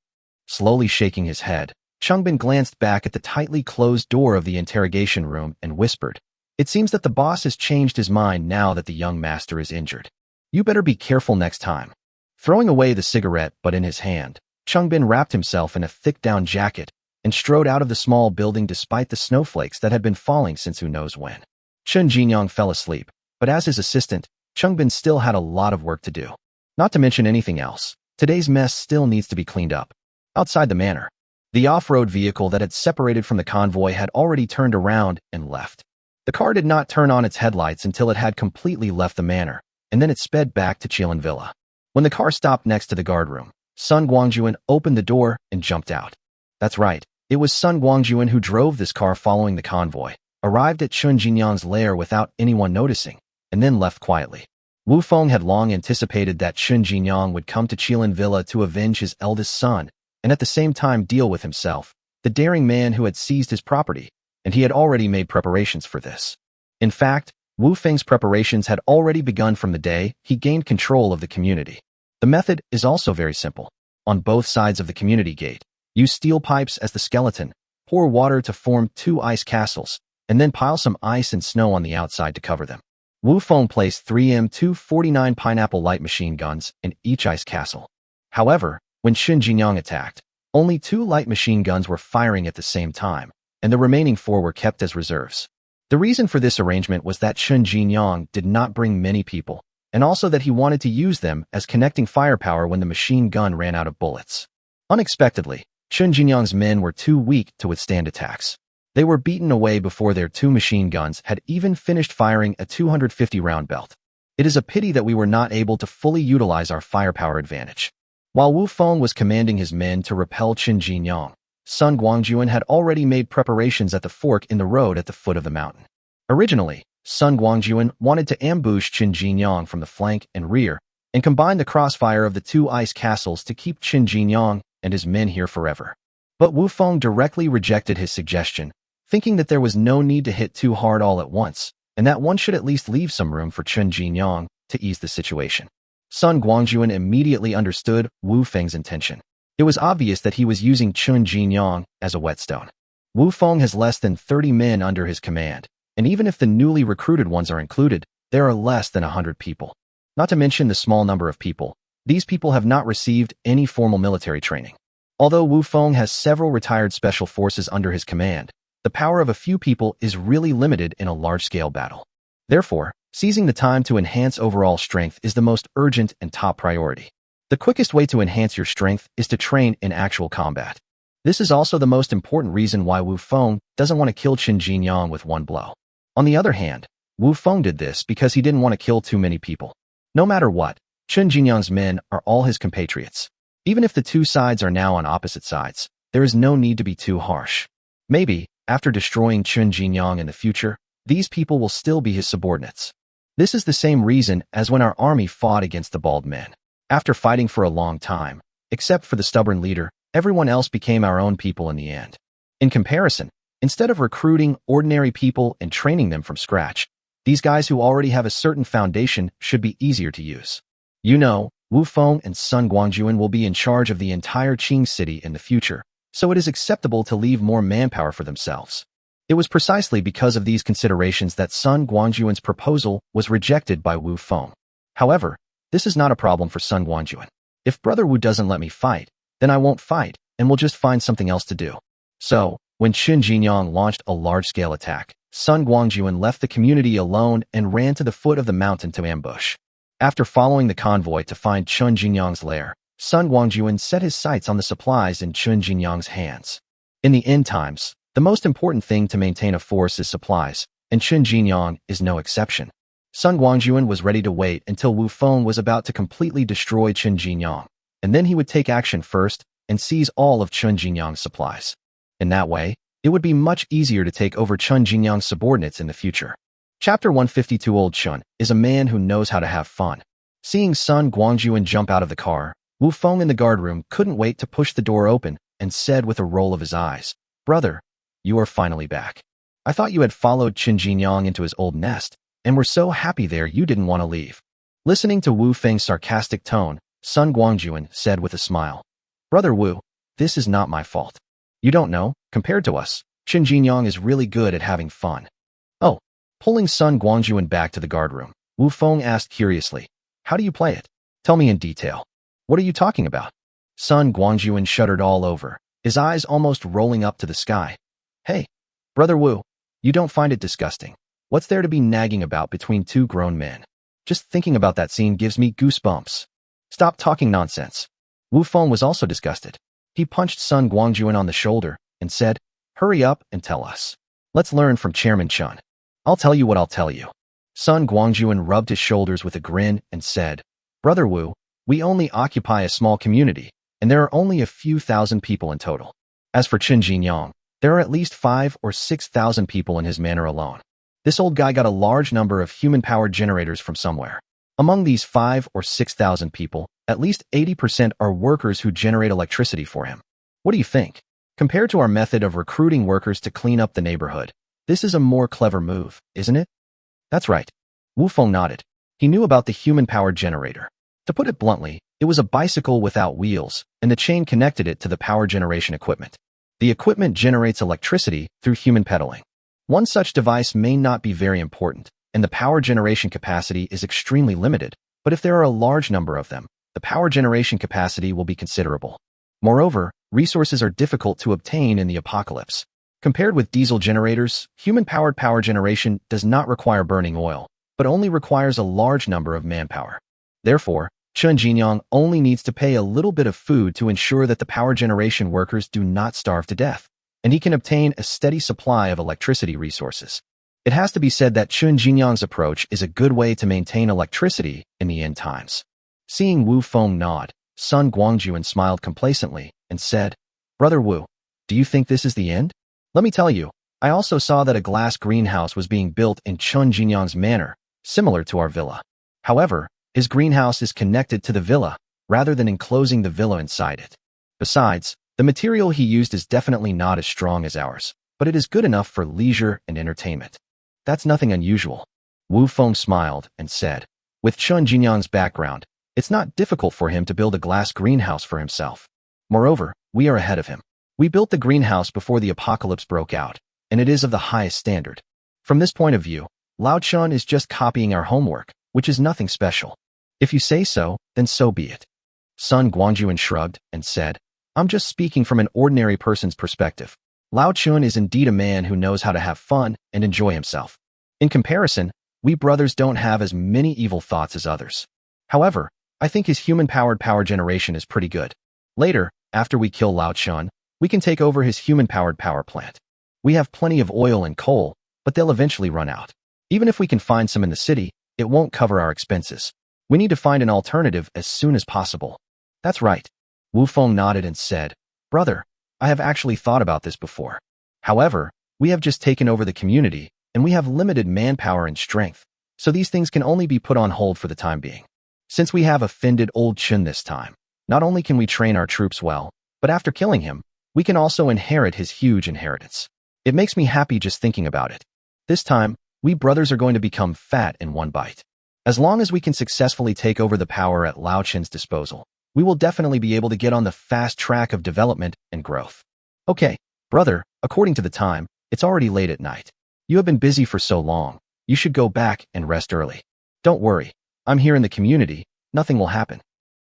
slowly shaking his head, Chung Bin glanced back at the tightly closed door of the interrogation room and whispered, "It seems that the boss has changed his mind now that the young master is injured. You better be careful next time." Throwing away the cigarette but in his hand, Chung Bin wrapped himself in a thick down jacket and strode out of the small building despite the snowflakes that had been falling since who knows when. Chun Jinyang fell asleep, but as his assistant, Chung Bin still had a lot of work to do. Not to mention anything else, today's mess still needs to be cleaned up. Outside the manor, the off-road vehicle that had separated from the convoy had already turned around and left. The car did not turn on its headlights until it had completely left the manor, and then it sped back to Qilin Villa. When the car stopped next to the guardroom, Sun Guangjun opened the door and jumped out. That's right, it was Sun Guangjun who drove this car following the convoy, arrived at Chun Jinyang's lair without anyone noticing, and then left quietly. Wu Feng had long anticipated that Chun Jinyang would come to Qilin Villa to avenge his eldest son, and at the same time deal with himself, the daring man who had seized his property, and he had already made preparations for this. In fact, Wu Feng's preparations had already begun from the day he gained control of the community. The method is also very simple. On both sides of the community gate, use steel pipes as the skeleton, pour water to form 2 ice castles, and then pile some ice and snow on the outside to cover them. Wu Feng placed 3 M249 pineapple light machine guns in each ice castle. However, when Qin Jinyang attacked, only 2 light machine guns were firing at the same time, and the remaining 4 were kept as reserves. The reason for this arrangement was that Qin Jinyang did not bring many people, and also that he wanted to use them as connecting firepower when the machine gun ran out of bullets. Unexpectedly, Qin Jinyang's men were too weak to withstand attacks. They were beaten away before their 2 machine guns had even finished firing a 250-round belt. It is a pity that we were not able to fully utilize our firepower advantage. While Wu Feng was commanding his men to repel Qin Jinyang, Sun Guangjun had already made preparations at the fork in the road at the foot of the mountain. Originally, Sun Guangjun wanted to ambush Qin Jinyang from the flank and rear and combine the crossfire of the 2 ice castles to keep Qin Jinyang and his men here forever. But Wu Feng directly rejected his suggestion, thinking that there was no need to hit too hard all at once, and that one should at least leave some room for Qin Jinyang to ease the situation. Sun Guangjun immediately understood Wu Feng's intention. It was obvious that he was using Qin Jinyang as a whetstone. Wu Feng has less than 30 men under his command, and even if the newly recruited ones are included, there are less than 100 people. Not to mention the small number of people. These people have not received any formal military training. Although Wu Feng has several retired special forces under his command, the power of a few people is really limited in a large-scale battle. Therefore, seizing the time to enhance overall strength is the most urgent and top priority. The quickest way to enhance your strength is to train in actual combat. This is also the most important reason why Wu Feng doesn't want to kill Qin Jinyang with one blow. On the other hand, Wu Feng did this because he didn't want to kill too many people. No matter what, Qin Jinyang's men are all his compatriots. Even if the 2 sides are now on opposite sides, there is no need to be too harsh. Maybe, after destroying Qin Jinyang in the future, these people will still be his subordinates. This is the same reason as when our army fought against the bald men. After fighting for a long time, except for the stubborn leader, everyone else became our own people in the end. In comparison, instead of recruiting ordinary people and training them from scratch, these guys who already have a certain foundation should be easier to use. You know, Wu Feng and Sun Guangjun will be in charge of the entire Qing city in the future, so it is acceptable to leave more manpower for themselves. It was precisely because of these considerations that Sun Guangjun's proposal was rejected by Wu Feng. However, this is not a problem for Sun Guangjun. If Brother Wu doesn't let me fight, then I won't fight, and we'll just find something else to do. So, when Qin Jinyang launched a large-scale attack, Sun Guangjun left the community alone and ran to the foot of the mountain to ambush. After following the convoy to find Qin Jinyang's lair, Sun Guangjun set his sights on the supplies in Qin Jinyang's hands. In the end times, the most important thing to maintain a force is supplies, and Qin Jinyang is no exception. Sun Guangjun was ready to wait until Wu Feng was about to completely destroy Qin Jinyang, and then he would take action first and seize all of Qin Jinyang's supplies. In that way, it would be much easier to take over Qin Jinyang's subordinates in the future. Chapter 152 Old Qin is a man who knows how to have fun. Seeing Sun Guangjun jump out of the car, Wu Feng in the guardroom couldn't wait to push the door open and said with a roll of his eyes, "Brother, you are finally back. I thought you had followed Qin Jinyang into his old nest, and were so happy there you didn't want to leave." Listening to Wu Feng's sarcastic tone, Sun Guangjun said with a smile, "Brother Wu, this is not my fault. You don't know, compared to us, Qin Jinyang is really good at having fun." "Oh." Pulling Sun Guangjun back to the guardroom, Wu Feng asked curiously, "How do you play it? Tell me in detail. What are you talking about?" Sun Guangjun shuddered all over, his eyes almost rolling up to the sky. "Hey, Brother Wu, you don't find it disgusting? What's there to be nagging about between 2 grown men? Just thinking about that scene gives me goosebumps. Stop talking nonsense." Wu Feng was also disgusted. He punched Sun Guangjun on the shoulder and said, "Hurry up and tell us. Let's learn from Chairman Chun. I'll tell you what I'll tell you." Sun Guangjun rubbed his shoulders with a grin and said, "Brother Wu, we only occupy a small community, and there are only a few thousand people in total. As for Qin Jinyang, there are at least 5,000 or 6,000 people in his manor alone. This old guy got a large number of human-powered generators from somewhere. Among these 5,000 or 6,000 people, at least 80% are workers who generate electricity for him. What do you think? Compared to our method of recruiting workers to clean up the neighborhood, this is a more clever move, isn't it?" "That's right." Wu Feng nodded. He knew about the human-powered generator. To put it bluntly, it was a bicycle without wheels, and the chain connected it to the power generation equipment. The equipment generates electricity through human pedaling. One such device may not be very important, and the power generation capacity is extremely limited, but if there are a large number of them, the power generation capacity will be considerable. Moreover, resources are difficult to obtain in the apocalypse. Compared with diesel generators, human-powered power generation does not require burning oil, but only requires a large number of manpower. Therefore, Chun Jinyang only needs to pay a little bit of food to ensure that the power generation workers do not starve to death, and he can obtain a steady supply of electricity resources. It has to be said that Chun Jinyang's approach is a good way to maintain electricity in the end times. Seeing Wu Feng nod, Sun Guangjun smiled complacently and said, "Brother Wu, do you think this is the end? Let me tell you, I also saw that a glass greenhouse was being built in Chun Jinyang's manor, similar to our villa. However, his greenhouse is connected to the villa, rather than enclosing the villa inside it. Besides, the material he used is definitely not as strong as ours, but it is good enough for leisure and entertainment. That's nothing unusual." Wu Feng smiled and said, "With Chun Jinyang's background, it's not difficult for him to build a glass greenhouse for himself. Moreover, we are ahead of him. We built the greenhouse before the apocalypse broke out, and it is of the highest standard. From this point of view, Lao Chun is just copying our homework, which is nothing special. If you say so, then so be it." Sun Guangjun shrugged and said, "I'm just speaking from an ordinary person's perspective. Lao Chun is indeed a man who knows how to have fun and enjoy himself. In comparison, we brothers don't have as many evil thoughts as others. However, I think his human-powered power generation is pretty good. Later, after we kill Lao Chun, we can take over his human-powered power plant. We have plenty of oil and coal, but they'll eventually run out. Even if we can find some in the city, it won't cover our expenses. We need to find an alternative as soon as possible." "That's right." Wu Feng nodded and said, "Brother, I have actually thought about this before. However, we have just taken over the community, and we have limited manpower and strength, so these things can only be put on hold for the time being. Since we have offended old Chun this time, not only can we train our troops well, but after killing him, we can also inherit his huge inheritance. It makes me happy just thinking about it. This time, we brothers are going to become fat in one bite. As long as we can successfully take over the power at Lao Chun's disposal, we will definitely be able to get on the fast track of development and growth. Okay, brother, according to the time, it's already late at night. You have been busy for so long. You should go back and rest early. Don't worry. I'm here in the community. Nothing will happen."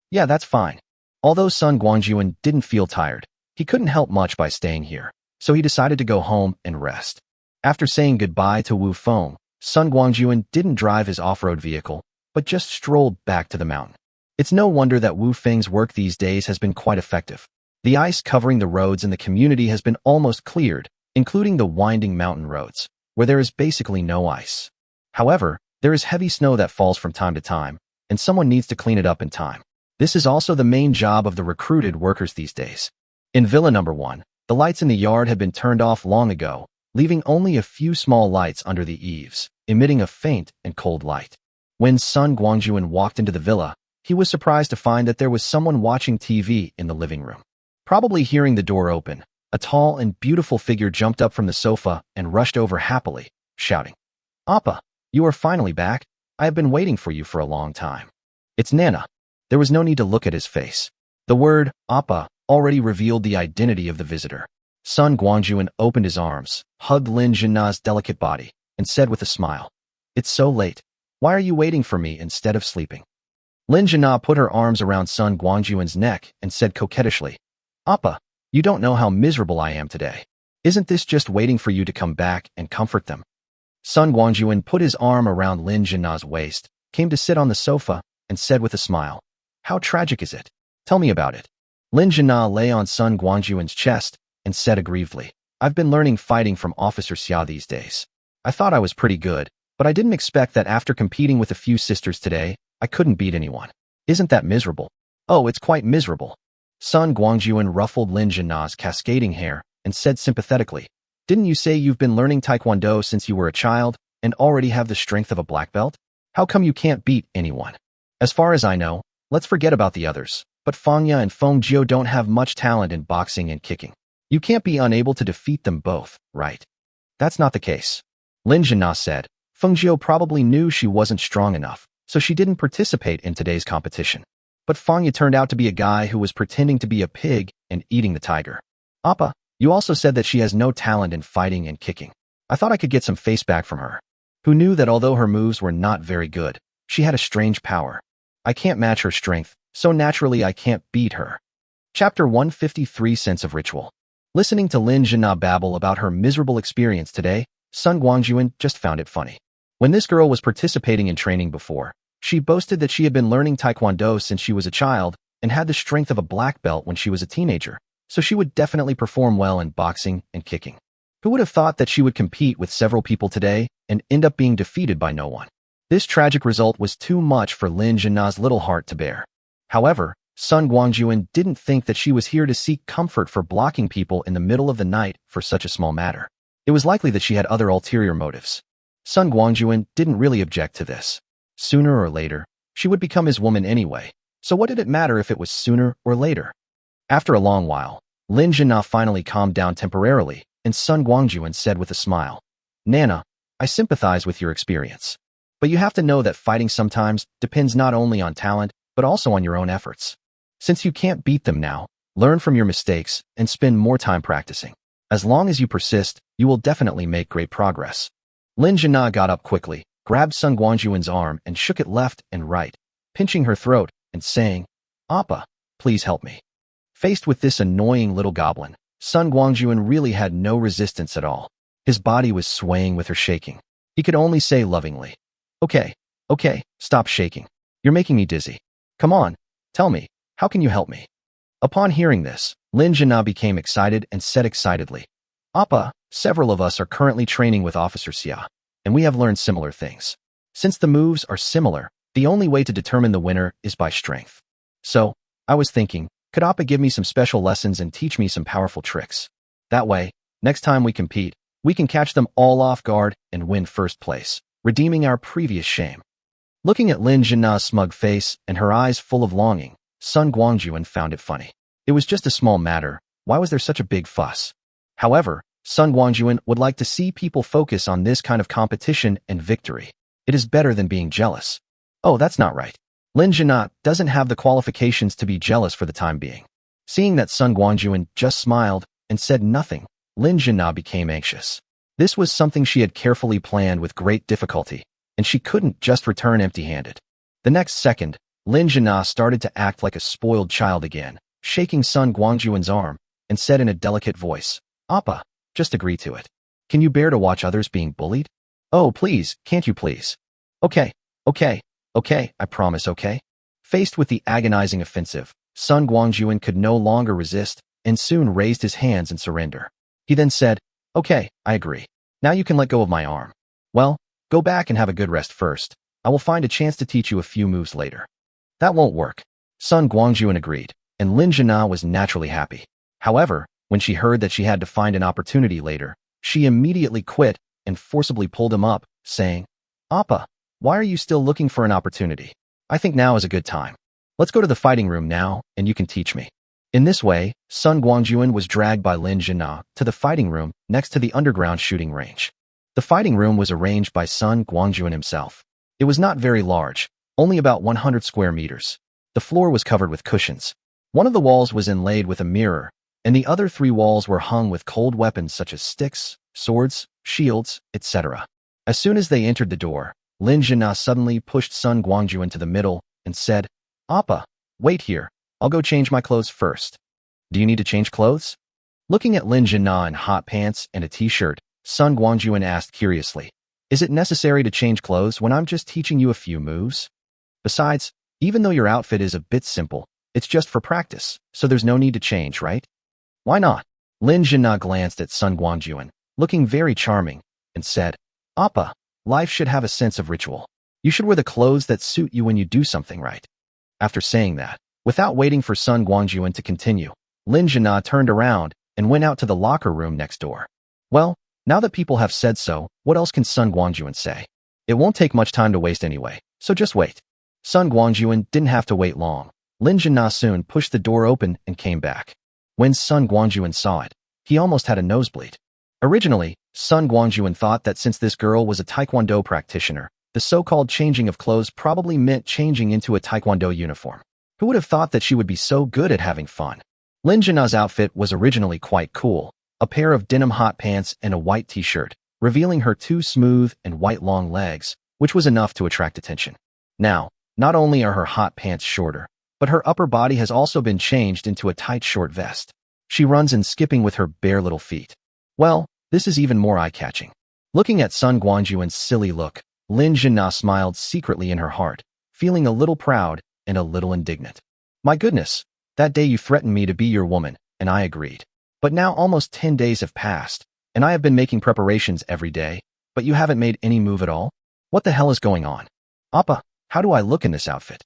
"Yeah, that's fine." Although Sun Guangjun didn't feel tired, he couldn't help much by staying here, so he decided to go home and rest. After saying goodbye to Wu Feng, Sun Guangjun didn't drive his off-road vehicle, but just strolled back to the mountain. It's no wonder that Wu Feng's work these days has been quite effective. The ice covering the roads in the community has been almost cleared, including the winding mountain roads, where there is basically no ice. However, there is heavy snow that falls from time to time, and someone needs to clean it up in time. This is also the main job of the recruited workers these days. In Villa Number 1, the lights in the yard had been turned off long ago, leaving only a few small lights under the eaves, emitting a faint and cold light. When Sun Guangjun walked into the villa, he was surprised to find that there was someone watching TV in the living room. Probably hearing the door open, a tall and beautiful figure jumped up from the sofa and rushed over happily, shouting, "Appa, you are finally back. I have been waiting for you for a long time." "It's Nana." There was no need to look at his face. The word, Appa, already revealed the identity of the visitor. Sun Guangjun opened his arms, hugged Lin Jinna's delicate body, and said with a smile, "It's so late. Why are you waiting for me instead of sleeping?" Lin Jinna put her arms around Sun Guangjun's neck and said coquettishly, "Appa, you don't know how miserable I am today. Isn't this just waiting for you to come back and comfort them?" Sun Guangjun put his arm around Lin Jinna's waist, came to sit on the sofa, and said with a smile, "How tragic is it? Tell me about it." Lin Jinna lay on Sun Guangjun's chest and said aggrievedly, "I've been learning fighting from Officer Xia these days. I thought I was pretty good, but I didn't expect that after competing with a few sisters today, I couldn't beat anyone. Isn't that miserable?" "Oh, it's quite miserable." Sun Guangjun ruffled Lin Jinna's cascading hair and said sympathetically, "Didn't you say you've been learning Taekwondo since you were a child and already have the strength of a black belt? How come you can't beat anyone? As far as I know, let's forget about the others, but Fangya and Feng Jiu don't have much talent in boxing and kicking. You can't be unable to defeat them both, right?" "That's not the case," Lin Jinna said. "Feng Jiu probably knew she wasn't strong enough, so she didn't participate in today's competition. But Fangya turned out to be a guy who was pretending to be a pig and eating the tiger. Appa, you also said that she has no talent in fighting and kicking. I thought I could get some face back from her. Who knew that although her moves were not very good, she had a strange power. I can't match her strength, so naturally I can't beat her. Chapter 153 Sense of Ritual. Listening to Lin Zhina babble about her miserable experience today, Sun Guangjun just found it funny. When this girl was participating in training before, she boasted that she had been learning taekwondo since she was a child and had the strength of a black belt when she was a teenager, so she would definitely perform well in boxing and kicking. Who would have thought that she would compete with several people today and end up being defeated by no one? This tragic result was too much for Lin Zhina's little heart to bear. However, Sun Guangjun didn't think that she was here to seek comfort for blocking people in the middle of the night for such a small matter. It was likely that she had other ulterior motives. Sun Guangjun didn't really object to this. Sooner or later, she would become his woman anyway, so what did it matter if it was sooner or later? After a long while, Lin Zhina finally calmed down temporarily, and Sun Guangjun said with a smile, "Nana, I sympathize with your experience. But you have to know that fighting sometimes depends not only on talent, but also on your own efforts. Since you can't beat them now, learn from your mistakes and spend more time practicing. As long as you persist, you will definitely make great progress." Lin Zhina got up quickly, grabbed Sun Guangjun's arm and shook it left and right, pinching her throat and saying, "Appa, please help me." Faced with this annoying little goblin, Sun Guangjun really had no resistance at all. His body was swaying with her shaking. He could only say lovingly, Okay, stop shaking. You're making me dizzy. Come on, tell me, how can you help me?" Upon hearing this, Lin Zhina became excited and said excitedly, "Appa, several of us are currently training with Officer Xia, and we have learned similar things. Since the moves are similar, the only way to determine the winner is by strength. So, I was thinking, could Appa give me some special lessons and teach me some powerful tricks? That way, next time we compete, we can catch them all off guard and win first place, redeeming our previous shame." Looking at Lin Zhina's smug face and her eyes full of longing, Sun Guangjun found it funny. It was just a small matter. Why was there such a big fuss? However, Sun Guangjun would like to see people focus on this kind of competition and victory. It is better than being jealous. Oh, that's not right. Lin Zhina doesn't have the qualifications to be jealous for the time being. Seeing that Sun Guangjun just smiled and said nothing, Lin Zhina became anxious. This was something she had carefully planned with great difficulty, and she couldn't just return empty-handed. The next second, Lin Zhina started to act like a spoiled child again, shaking Sun Guangjun's arm, and said in a delicate voice, "Appa, just agree to it. Can you bear to watch others being bullied? Oh, please, can't you please?" Okay, I promise, okay?" Faced with the agonizing offensive, Sun Guangjun could no longer resist and soon raised his hands in surrender. He then said, "Okay, I agree. Now you can let go of my arm. Well, go back and have a good rest first. I will find a chance to teach you a few moves later." "That won't work." Sun Guangjun agreed, and Lin Zhina was naturally happy. However, when she heard that she had to find an opportunity later, she immediately quit and forcibly pulled him up, saying, "Appa, why are you still looking for an opportunity? I think now is a good time. Let's go to the fighting room now, and you can teach me." In this way, Sun Guangjun was dragged by Lin Zhina to the fighting room next to the underground shooting range. The fighting room was arranged by Sun Guangjun himself. It was not very large, only about 100 square meters. The floor was covered with cushions. One of the walls was inlaid with a mirror, and the other 3 walls were hung with cold weapons such as sticks, swords, shields, etc. As soon as they entered the door, Lin Zhina suddenly pushed Sun Guangjun into the middle and said, "Appa, wait here. I'll go change my clothes first." "Do you need to change clothes?" Looking at Lin Zhina in hot pants and a t-shirt, Sun Guangjun asked curiously, "Is it necessary to change clothes when I'm just teaching you a few moves? Besides, even though your outfit is a bit simple, it's just for practice, so there's no need to change, right?" "Why not?" Lin Zhina glanced at Sun Guangjun, looking very charming, and said, "Appa, life should have a sense of ritual. You should wear the clothes that suit you when you do something right." After saying that, without waiting for Sun Guangjun to continue, Lin Zhina turned around and went out to the locker room next door. Well, now that people have said so, what else can Sun Guangjun say? It won't take much time to waste anyway, so just wait. Sun Guangjun didn't have to wait long. Lin Zhina soon pushed the door open and came back. When Sun Guangjun saw it, he almost had a nosebleed. Originally, Sun Guangjun thought that since this girl was a taekwondo practitioner, the so-called changing of clothes probably meant changing into a taekwondo uniform. Who would have thought that she would be so good at having fun? Lin Zhina's outfit was originally quite cool, a pair of denim hot pants and a white t-shirt, revealing her 2 smooth and white long legs, which was enough to attract attention. Now, not only are her hot pants shorter, but her upper body has also been changed into a tight short vest. She runs and skipping with her bare little feet. Well, this is even more eye-catching. Looking at Sun Guangjun's silly look, Lin Jinna smiled secretly in her heart, feeling a little proud and a little indignant. My goodness, that day you threatened me to be your woman, and I agreed. But now almost 10 days have passed, and I have been making preparations every day, but you haven't made any move at all? What the hell is going on? Appa, how do I look in this outfit?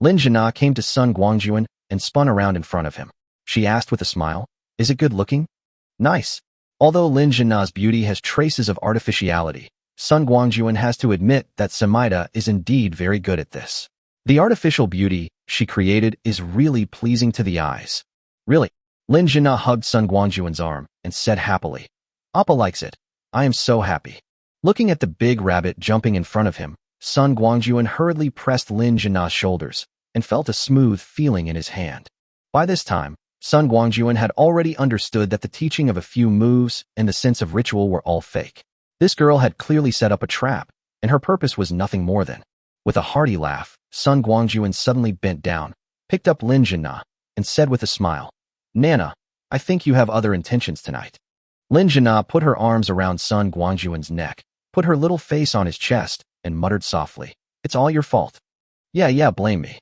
Lin Jinna came to Sun Guangjun and spun around in front of him. She asked with a smile, is it good looking? Nice. Although Lin Jinna's beauty has traces of artificiality, Sun Guangjun has to admit that Samida is indeed very good at this. The artificial beauty she created is really pleasing to the eyes. Really? Lin Jinna hugged Sun Guangjun's arm and said happily, Appa likes it. I am so happy. Looking at the big rabbit jumping in front of him, Sun Guangjun hurriedly pressed Lin Jinna's shoulders and felt a smooth feeling in his hand. By this time, Sun Guangjun had already understood that the teaching of a few moves and the sense of ritual were all fake. This girl had clearly set up a trap, and her purpose was nothing more than. With a hearty laugh, Sun Guangjun suddenly bent down, picked up Lin Jinna, and said with a smile, Nana, I think you have other intentions tonight. Lin Jinna put her arms around Sun Guangjun's neck, put her little face on his chest, and muttered softly, It's all your fault. Yeah, blame me.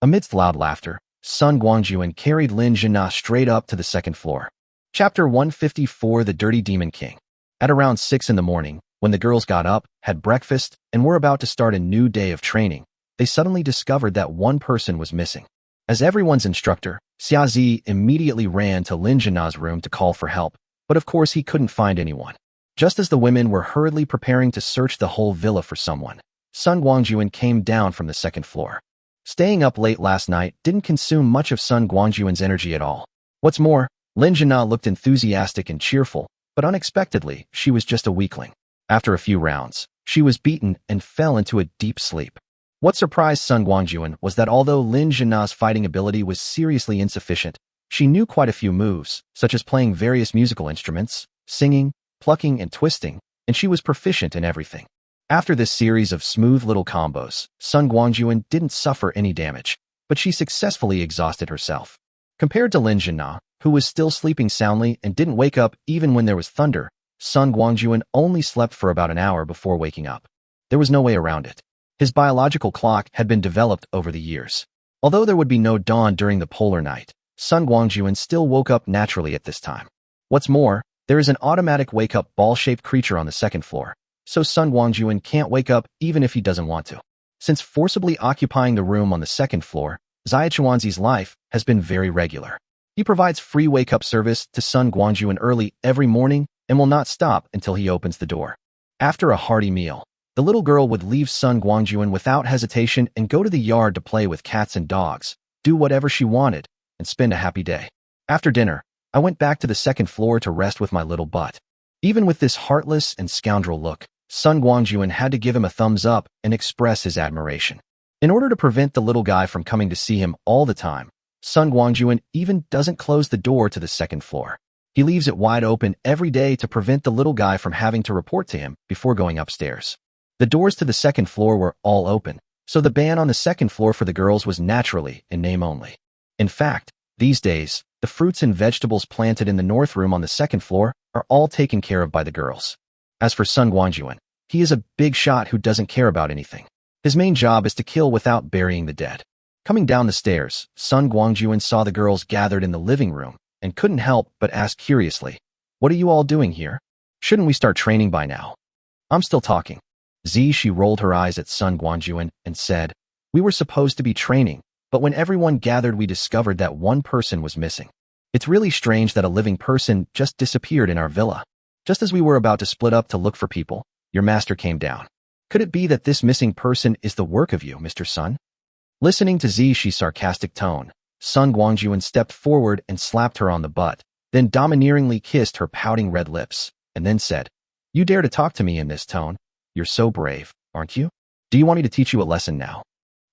Amidst loud laughter, Sun Guangjun carried Lin Jinna straight up to the second floor. Chapter 154 The Dirty Demon King. At around 6 in the morning, when the girls got up, had breakfast, and were about to start a new day of training, they suddenly discovered that one person was missing. As everyone's instructor, Xiazi immediately ran to Lin Jinna's room to call for help, but of course he couldn't find anyone. Just as the women were hurriedly preparing to search the whole villa for someone, Sun Guangjun came down from the second floor. Staying up late last night didn't consume much of Sun Guangjun's energy at all. What's more, Lin Jinna looked enthusiastic and cheerful, but unexpectedly, she was just a weakling. After a few rounds, she was beaten and fell into a deep sleep. What surprised Sun Guangjun was that although Lin Jinna's fighting ability was seriously insufficient, she knew quite a few moves, such as playing various musical instruments, singing, plucking, and twisting, and she was proficient in everything. After this series of smooth little combos, Sun Guangjun didn't suffer any damage, but she successfully exhausted herself. Compared to Lin Jinna, who was still sleeping soundly and didn't wake up even when there was thunder, Sun Guangjun only slept for about an hour before waking up. There was no way around it. His biological clock had been developed over the years. Although there would be no dawn during the polar night, Sun Guangjun still woke up naturally at this time. What's more, there is an automatic wake-up ball-shaped creature on the second floor, so Sun Guangjun can't wake up even if he doesn't want to. Since forcibly occupying the room on the second floor, Xia Chuanzi's life has been very regular. He provides free wake-up service to Sun Guangjun early every morning and will not stop until he opens the door. After a hearty meal, the little girl would leave Sun Guangjun without hesitation and go to the yard to play with cats and dogs, do whatever she wanted, and spend a happy day. After dinner, I went back to the second floor to rest with my little butt. Even with this heartless and scoundrel look, Sun Guangjun had to give him a thumbs up and express his admiration. In order to prevent the little guy from coming to see him all the time, Sun Guangjun even doesn't close the door to the second floor. He leaves it wide open every day to prevent the little guy from having to report to him before going upstairs. The doors to the second floor were all open, so the ban on the second floor for the girls was naturally in name only. In fact, these days, the fruits and vegetables planted in the north room on the second floor are all taken care of by the girls. As for Sun Guangjun, he is a big shot who doesn't care about anything. His main job is to kill without burying the dead. Coming down the stairs, Sun Guangjun saw the girls gathered in the living room and couldn't help but ask curiously, "What are you all doing here? Shouldn't we start training by now?" "I'm still talking." She rolled her eyes at Sun Guangjun and said, "We were supposed to be training, but when everyone gathered we discovered that one person was missing. It's really strange that a living person just disappeared in our villa. Just as we were about to split up to look for people, your master came down. Could it be that this missing person is the work of you, Mr. Sun?" Listening to Zhi's sarcastic tone, Sun Guangjun stepped forward and slapped her on the butt, then domineeringly kissed her pouting red lips, and then said, "You dare to talk to me in this tone? You're so brave, aren't you? Do you want me to teach you a lesson now?"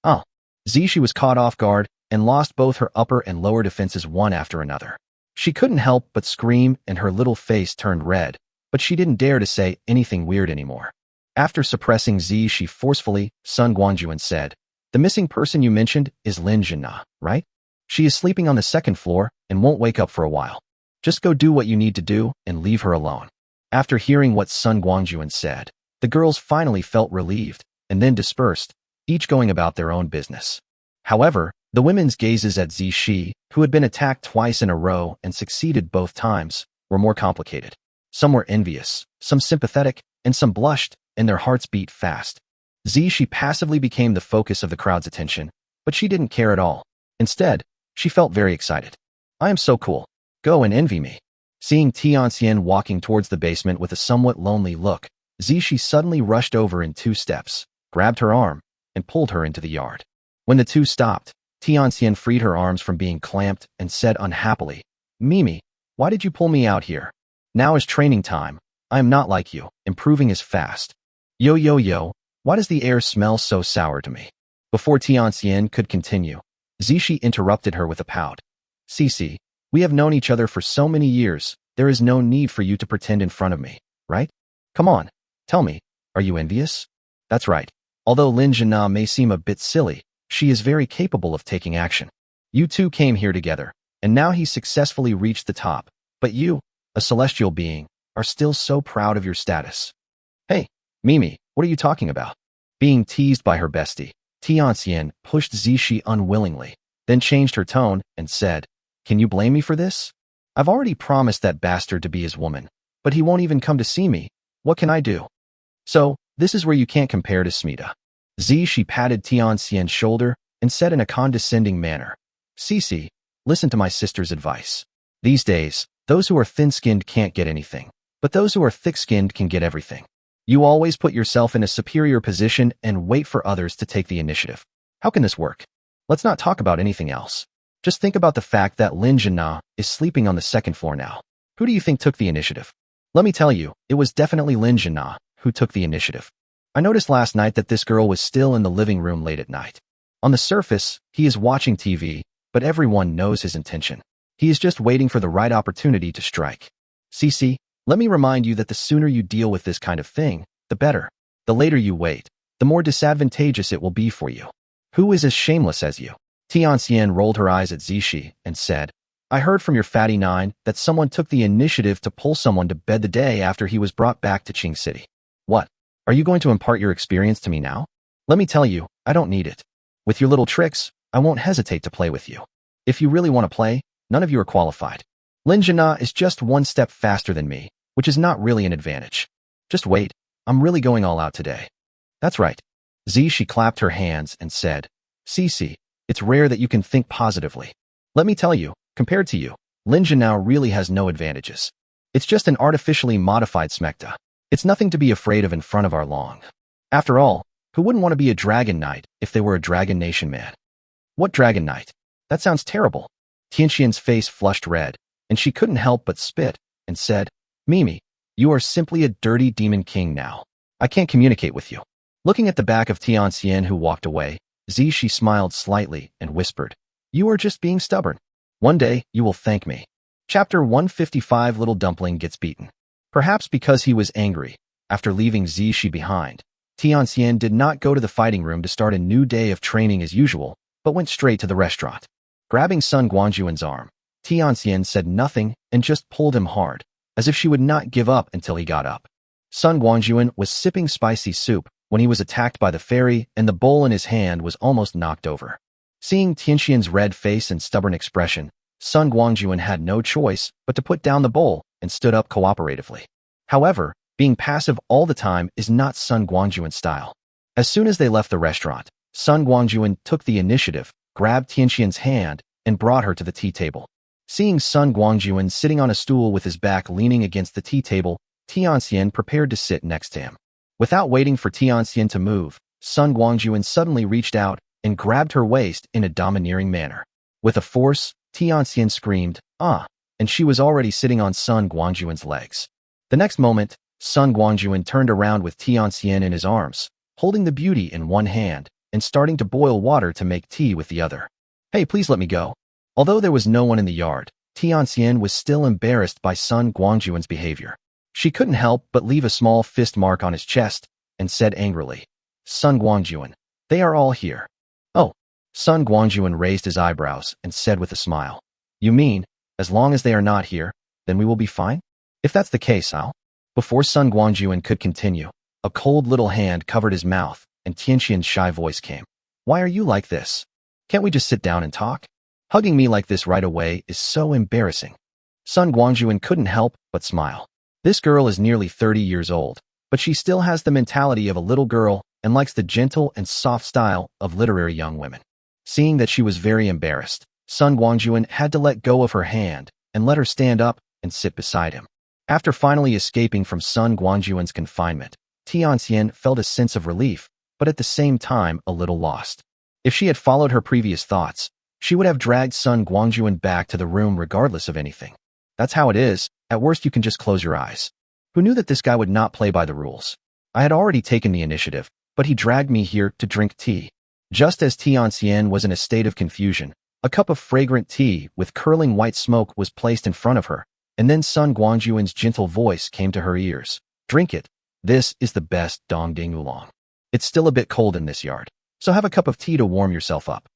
Oh. Zhi was caught off guard and lost both her upper and lower defenses one after another. She couldn't help but scream and her little face turned red, but she didn't dare to say anything weird anymore. After suppressing Zhi forcefully, Sun Guangjun said, The missing person you mentioned is Lin Jina, right? She is sleeping on the second floor and won't wake up for a while. Just go do what you need to do and leave her alone. After hearing what Sun Guangjun said, the girls finally felt relieved and then dispersed, each going about their own business. However, the women's gazes at Zishi, who had been attacked twice in a row and succeeded both times, were more complicated. Some were envious, some sympathetic, and some blushed, and their hearts beat fast. Zishi passively became the focus of the crowd's attention, but she didn't care at all. Instead, she felt very excited. I am so cool. Go and envy me. Seeing Tianxian walking towards the basement with a somewhat lonely look, Zishi suddenly rushed over in 2 steps, grabbed her arm, and pulled her into the yard. When the two stopped, Tianxian freed her arms from being clamped and said unhappily, Mimi, why did you pull me out here? Now is training time. I am not like you. Improving is fast. Yo, why does the air smell so sour to me? Before Tianxian could continue, Zishi interrupted her with a pout. Cici, we have known each other for so many years, there is no need for you to pretend in front of me, right? Come on, tell me, are you envious? That's right. Although Lin Jina may seem a bit silly, she is very capable of taking action. You two came here together, and now he successfully reached the top, but you, a celestial being, are still so proud of your status. Hey, Mimi, what are you talking about? Being teased by her bestie, Tianxian pushed Zishi unwillingly, then changed her tone and said, Can you blame me for this? I've already promised that bastard to be his woman, but he won't even come to see me. What can I do? So, this is where you can't compare to Smita. Zishi patted Tianxian's shoulder and said in a condescending manner, Cici, listen to my sister's advice. These days, those who are thin-skinned can't get anything, but those who are thick-skinned can get everything. You always put yourself in a superior position and wait for others to take the initiative. How can this work? Let's not talk about anything else. Just think about the fact that Lin Jina is sleeping on the second floor now. Who do you think took the initiative? Let me tell you, it was definitely Lin Jina who took the initiative. I noticed last night that this girl was still in the living room late at night. On the surface, he is watching TV, but everyone knows his intention. He is just waiting for the right opportunity to strike. Cici, let me remind you that the sooner you deal with this kind of thing, the better. The later you wait, the more disadvantageous it will be for you. Who is as shameless as you? Tianxian rolled her eyes at Zishi and said, I heard from your fatty nine that someone took the initiative to pull someone to bed the day after he was brought back to Qing City. What? Are you going to impart your experience to me now? Let me tell you, I don't need it. With your little tricks, I won't hesitate to play with you. If you really want to play, none of you are qualified. Lin Jina is just 1 step faster than me, which is not really an advantage. Just wait, I'm really going all out today. That's right. Zishi clapped her hands and said, Cici, it's rare that you can think positively. Let me tell you, compared to you, Lin Jina really has no advantages. It's just an artificially modified smecta. It's nothing to be afraid of in front of our long. After all, who wouldn't want to be a dragon knight if they were a dragon nation man? What dragon knight? That sounds terrible. Tianxian's face flushed red, and she couldn't help but spit, and said, Mimi, you are simply a dirty demon king now. I can't communicate with you. Looking at the back of Tianxian who walked away, Zishi smiled slightly and whispered, You are just being stubborn. One day, you will thank me. Chapter 155 Little Dumpling Gets Beaten. Perhaps because he was angry, after leaving Zishi behind, Tianxian did not go to the fighting room to start a new day of training as usual, but went straight to the restaurant. Grabbing Sun Guangjun's arm, Tianxian said nothing and just pulled him hard, as if she would not give up until he got up. Sun Guangjun was sipping spicy soup when he was attacked by the fairy, and the bowl in his hand was almost knocked over. Seeing Tianxian's red face and stubborn expression, Sun Guangjun had no choice but to put down the bowl and stood up cooperatively. However, being passive all the time is not Sun Guangjun's style. As soon as they left the restaurant, Sun Guangjun took the initiative, grabbed Tianxian's hand, and brought her to the tea table. Seeing Sun Guangjun sitting on a stool with his back leaning against the tea table, Tianxian prepared to sit next to him. Without waiting for Tianxian to move, Sun Guangjun suddenly reached out and grabbed her waist in a domineering manner. With a force, Tianxian screamed, Ah! And she was already sitting on Sun Guangjun's legs. The next moment, Sun Guangjun turned around with Tianxian in his arms, holding the beauty in one hand and starting to boil water to make tea with the other. Hey, please let me go. Although there was no one in the yard, Tianxian was still embarrassed by Sun Guangjun's behavior. She couldn't help but leave a small fist mark on his chest and said angrily, Sun Guangjun, they are all here. Sun Guangjun raised his eyebrows and said with a smile, "You mean, as long as they are not here, then we will be fine? If that's the case, I'll—" Before Sun Guangjun could continue, a cold little hand covered his mouth, and Tianxian's shy voice came. "Why are you like this? Can't we just sit down and talk? Hugging me like this right away is so embarrassing." Sun Guangjun couldn't help but smile. This girl is nearly 30 years old, but she still has the mentality of a little girl and likes the gentle and soft style of literary young women. Seeing that she was very embarrassed, Sun Guangjun had to let go of her hand and let her stand up and sit beside him. After finally escaping from Sun Guangjun's confinement, Tianxian felt a sense of relief, but at the same time a little lost. If she had followed her previous thoughts, she would have dragged Sun Guangjun back to the room regardless of anything. That's how it is. At worst you can just close your eyes. Who knew that this guy would not play by the rules? I had already taken the initiative, but he dragged me here to drink tea. Just as Tianxian was in a state of confusion, a cup of fragrant tea with curling white smoke was placed in front of her, and then Sun Guangjun's gentle voice came to her ears. "Drink it. This is the best Dongding oolong. It's still a bit cold in this yard, so have a cup of tea to warm yourself up."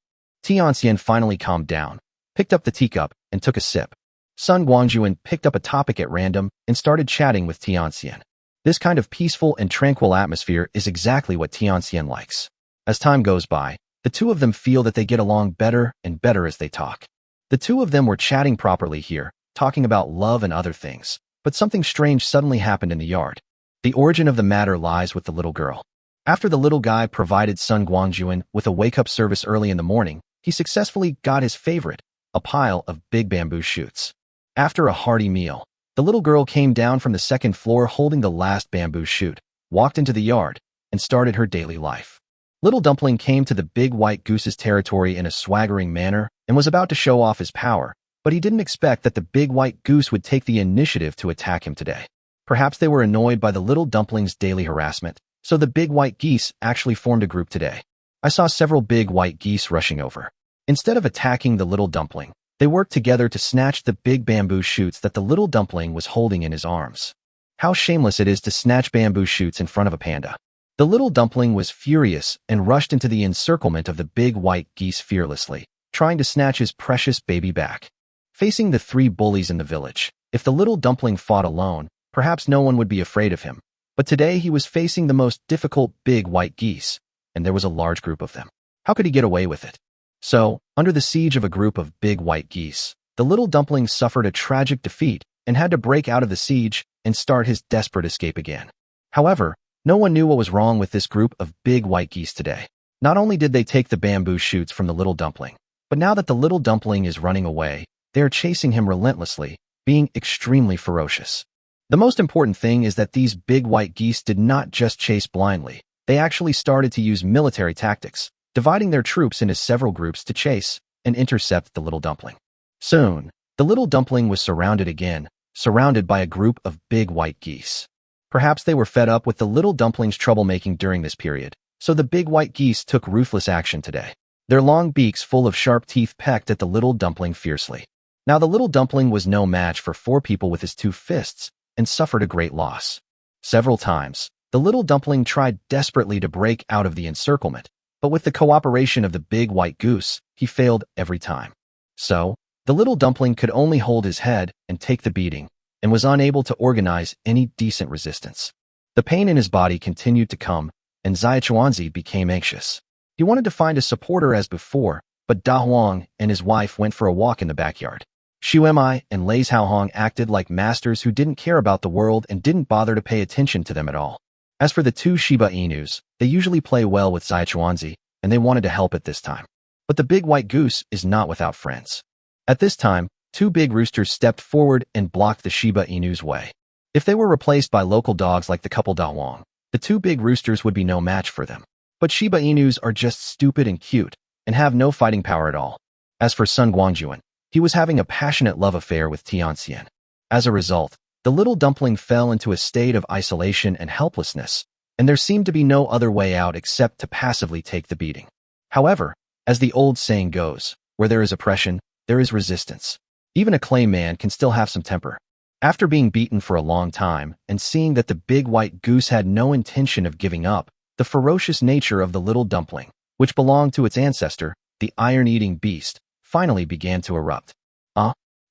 Tianxian finally calmed down, picked up the teacup, and took a sip. Sun Guangjun picked up a topic at random and started chatting with Tianxian. This kind of peaceful and tranquil atmosphere is exactly what Tianxian likes. As time goes by, the two of them feel that they get along better and better as they talk. The two of them were chatting properly here, talking about love and other things, but something strange suddenly happened in the yard. The origin of the matter lies with the little girl. After the little guy provided Sun Guangjun with a wake-up service early in the morning, he successfully got his favorite, a pile of big bamboo shoots. After a hearty meal, the little girl came down from the second floor holding the last bamboo shoot, walked into the yard, and started her daily life. Little Dumpling came to the big white goose's territory in a swaggering manner and was about to show off his power, but he didn't expect that the big white goose would take the initiative to attack him today. Perhaps they were annoyed by the Little Dumpling's daily harassment, so the big white geese actually formed a group today. I saw several big white geese rushing over. Instead of attacking the Little Dumpling, they worked together to snatch the big bamboo shoots that the Little Dumpling was holding in his arms. How shameless it is to snatch bamboo shoots in front of a panda. The Little Dumpling was furious and rushed into the encirclement of the big white geese fearlessly, trying to snatch his precious baby back. Facing the three bullies in the village, if the Little Dumpling fought alone, perhaps no one would be afraid of him. But today he was facing the most difficult big white geese, and there was a large group of them. How could he get away with it? So, under the siege of a group of big white geese, the Little Dumpling suffered a tragic defeat and had to break out of the siege and start his desperate escape again. However, no one knew what was wrong with this group of big white geese today. Not only did they take the bamboo shoots from the Little Dumpling, but now that the Little Dumpling is running away, they are chasing him relentlessly, being extremely ferocious. The most important thing is that these big white geese did not just chase blindly. They actually started to use military tactics, dividing their troops into several groups to chase and intercept the Little Dumpling. Soon, the Little Dumpling was surrounded again, surrounded by a group of big white geese. Perhaps they were fed up with the Little Dumpling's troublemaking during this period, so the big white geese took ruthless action today. Their long beaks full of sharp teeth pecked at the Little Dumpling fiercely. Now the Little Dumpling was no match for 4 people with his 2 fists and suffered a great loss. Several times, the Little Dumpling tried desperately to break out of the encirclement, but with the cooperation of the big white goose, he failed every time. So, the Little Dumpling could only hold his head and take the beating, and was unable to organize any decent resistance. The pain in his body continued to come, and Zaichuanzi became anxious. He wanted to find a supporter as before, but Da Huang and his wife went for a walk in the backyard. Xu Mi and Lei Hong acted like masters who didn't care about the world and didn't bother to pay attention to them at all. As for the 2 Shiba Inus, they usually play well with Zaichuanzi, and they wanted to help at this time. But the big white goose is not without friends. At this time, 2 big roosters stepped forward and blocked the Shiba Inu's way. If they were replaced by local dogs like the couple Da Huang, the 2 big roosters would be no match for them. But Shiba Inus are just stupid and cute, and have no fighting power at all. As for Sun Guangjun, he was having a passionate love affair with Tianxian. As a result, the Little Dumpling fell into a state of isolation and helplessness, and there seemed to be no other way out except to passively take the beating. However, as the old saying goes, where there is oppression, there is resistance. Even a clay man can still have some temper. After being beaten for a long time and seeing that the big white goose had no intention of giving up, the ferocious nature of the Little Dumpling, which belonged to its ancestor, the iron-eating beast, finally began to erupt.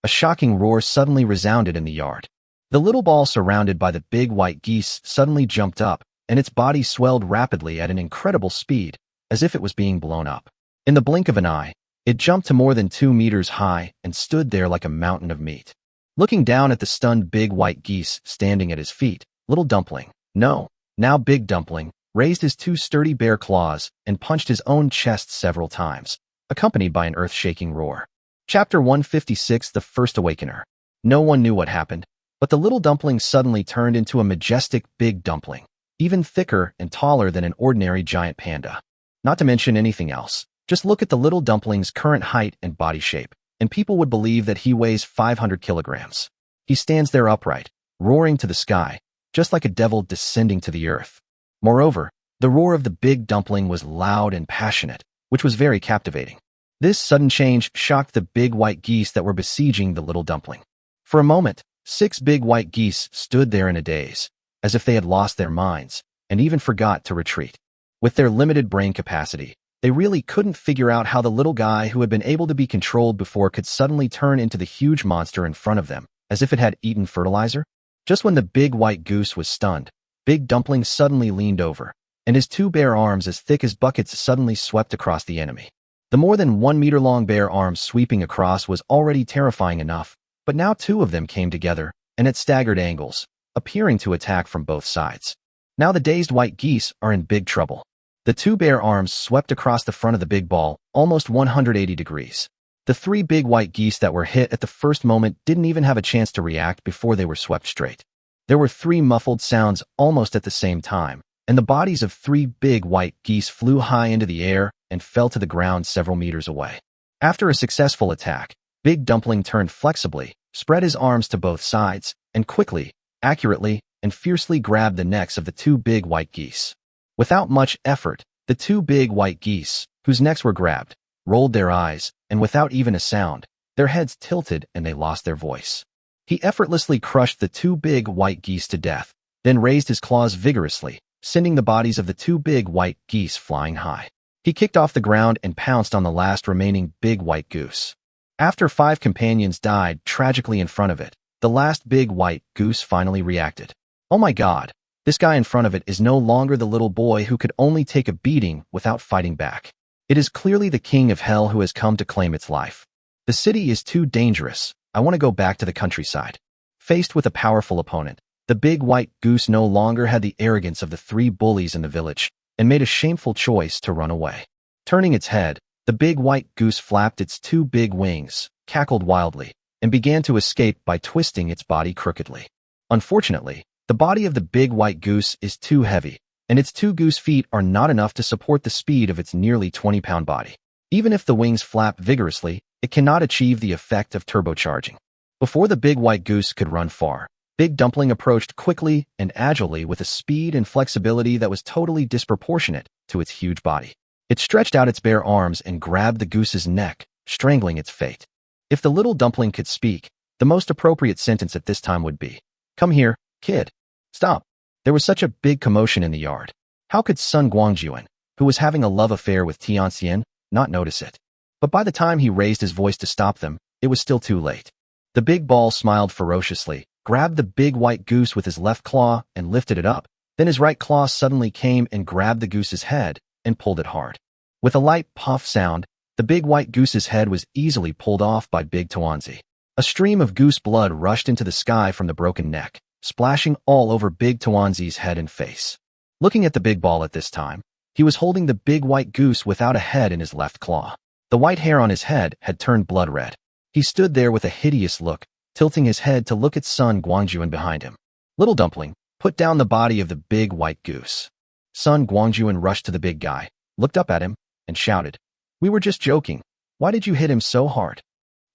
A shocking roar suddenly resounded in the yard. The little ball surrounded by the big white geese suddenly jumped up, and its body swelled rapidly at an incredible speed, as if it was being blown up. In the blink of an eye, it jumped to more than 2 meters high and stood there like a mountain of meat. Looking down at the stunned big white geese standing at his feet, Little Dumpling, no, now Big Dumpling, raised his 2 sturdy bare claws and punched his own chest several times, accompanied by an earth-shaking roar. Chapter 156, The First Awakener. No one knew what happened, but the Little Dumpling suddenly turned into a majestic Big Dumpling, even thicker and taller than an ordinary giant panda. Not to mention anything else, just look at the Little Dumpling's current height and body shape, and people would believe that he weighs 500 kilograms. He stands there upright, roaring to the sky, just like a devil descending to the earth. Moreover, the roar of the Big Dumpling was loud and passionate, which was very captivating. This sudden change shocked the big white geese that were besieging the Little Dumpling. For a moment, 6 big white geese stood there in a daze, as if they had lost their minds, and even forgot to retreat. With their limited brain capacity, they really couldn't figure out how the little guy who had been able to be controlled before could suddenly turn into the huge monster in front of them, as if it had eaten fertilizer. Just when the big white goose was stunned, Big Dumpling suddenly leaned over, and his 2 bare arms as thick as buckets suddenly swept across the enemy. The more than 1 meter long bare arms sweeping across was already terrifying enough, but now 2 of them came together, and at staggered angles, appearing to attack from both sides. Now the dazed white geese are in big trouble. The 2 bare arms swept across the front of the big ball, almost 180 degrees. The 3 big white geese that were hit at the first moment didn't even have a chance to react before they were swept straight. There were 3 muffled sounds almost at the same time, and the bodies of 3 big white geese flew high into the air and fell to the ground several meters away. After a successful attack, Big Dumpling turned flexibly, spread his arms to both sides, and quickly, accurately, and fiercely grabbed the necks of the 2 big white geese. Without much effort, the 2 big white geese, whose necks were grabbed, rolled their eyes, and without even a sound, their heads tilted and they lost their voice. He effortlessly crushed the 2 big white geese to death, then raised his claws vigorously, sending the bodies of the 2 big white geese flying high. He kicked off the ground and pounced on the last remaining big white goose. After 5 companions died tragically in front of it, the last big white goose finally reacted. Oh my God, this guy in front of it is no longer the little boy who could only take a beating without fighting back. It is clearly the king of hell who has come to claim its life. The city is too dangerous. I want to go back to the countryside. Faced with a powerful opponent, the big white goose no longer had the arrogance of the 3 bullies in the village, and made a shameful choice to run away. Turning its head, the big white goose flapped its 2 big wings, cackled wildly, and began to escape by twisting its body crookedly. Unfortunately, the body of the big white goose is too heavy, and its 2 goose feet are not enough to support the speed of its nearly 20-pound body. Even if the wings flap vigorously, it cannot achieve the effect of turbocharging. Before the big white goose could run far, Big Dumpling approached quickly and agilely with a speed and flexibility that was totally disproportionate to its huge body. It stretched out its bare arms and grabbed the goose's neck, strangling its fate. If the Little Dumpling could speak, the most appropriate sentence at this time would be, "Come here, kid. Stop." There was such a big commotion in the yard. How could Sun Guangjun, who was having a love affair with Tianxian, not notice it? But by the time he raised his voice to stop them, it was still too late. The big ball smiled ferociously, grabbed the big white goose with his left claw and lifted it up. Then his right claw suddenly came and grabbed the goose's head and pulled it hard. With a light puff sound, the big white goose's head was easily pulled off by Big Tuanzi. A stream of goose blood rushed into the sky from the broken neck, splashing all over Big Tuanzi's head and face. Looking at the big ball at this time, he was holding the big white goose without a head in his left claw. The white hair on his head had turned blood red. He stood there with a hideous look, tilting his head to look at Sun Guangjun behind him. Little Dumpling, put down the body of the big white goose. Sun Guangjun rushed to the big guy, looked up at him, and shouted, "We were just joking. Why did you hit him so hard?"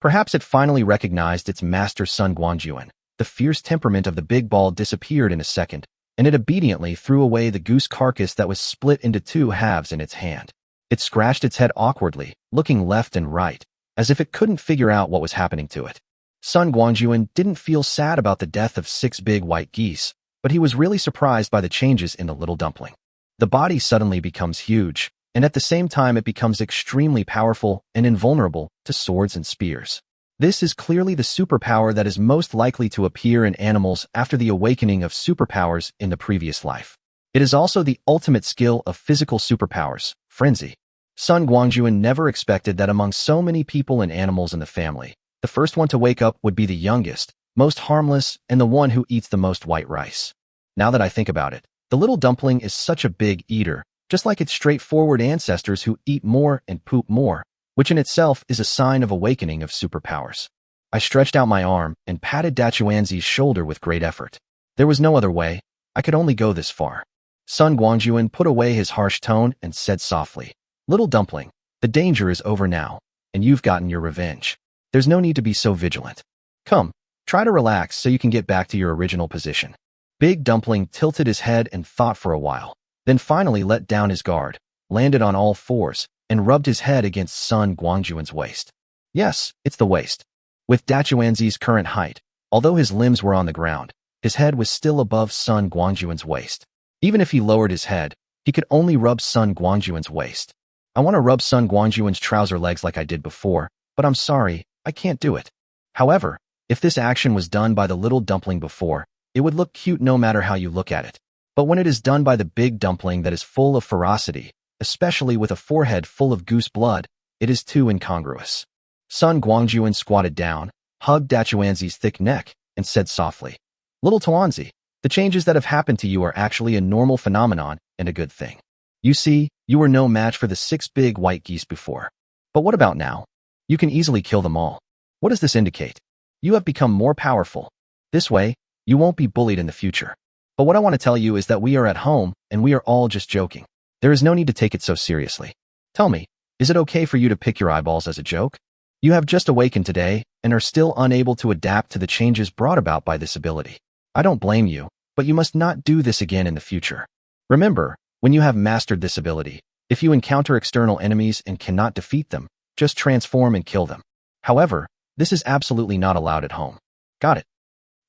Perhaps it finally recognized its master Sun Guangjun. The fierce temperament of the big ball disappeared in a second, and it obediently threw away the goose carcass that was split into 2 halves in its hand. It scratched its head awkwardly, looking left and right, as if it couldn't figure out what was happening to it. Sun Guangjun didn't feel sad about the death of 6 big white geese, but he was really surprised by the changes in the Little Dumpling. The body suddenly becomes huge, and at the same time it becomes extremely powerful and invulnerable to swords and spears. This is clearly the superpower that is most likely to appear in animals after the awakening of superpowers in the previous life. It is also the ultimate skill of physical superpowers, frenzy. Sun Guangjun never expected that among so many people and animals in the family, the first one to wake up would be the youngest, most harmless, and the one who eats the most white rice. Now that I think about it, the little dumpling is such a big eater, just like its straightforward ancestors who eat more and poop more, which in itself is a sign of awakening of superpowers. I stretched out my arm and patted Dachuanzi's shoulder with great effort. There was no other way. I could only go this far. Sun Guangjun put away his harsh tone and said softly, "Little dumpling, the danger is over now, and you've gotten your revenge. There's no need to be so vigilant. Come, try to relax so you can get back to your original position." Big Dumpling tilted his head and thought for a while, then finally let down his guard, landed on all fours, and rubbed his head against Sun Guangjun's waist. Yes, it's the waist. With Dachuanzi's current height, although his limbs were on the ground, his head was still above Sun Guangjun's waist. Even if he lowered his head, he could only rub Sun Guangjun's waist. I want to rub Sun Guangjun's trouser legs like I did before, but I'm sorry, I can't do it. However, if this action was done by the little dumpling before, it would look cute no matter how you look at it. But when it is done by the big dumpling that is full of ferocity, especially with a forehead full of goose blood, it is too incongruous. Sun Guangjun squatted down, hugged Dachuanzi's thick neck, and said softly, "Little Tuanzi, the changes that have happened to you are actually a normal phenomenon and a good thing. You see, you were no match for the 6 big white geese before. But what about now? You can easily kill them all. What does this indicate? You have become more powerful. This way, you won't be bullied in the future. But what I want to tell you is that we are at home and we are all just joking. There is no need to take it so seriously. Tell me, is it okay for you to pick your eyeballs as a joke? You have just awakened today and are still unable to adapt to the changes brought about by this ability. I don't blame you, but you must not do this again in the future. Remember, when you have mastered this ability, if you encounter external enemies and cannot defeat them, just transform and kill them. However, this is absolutely not allowed at home. Got it?"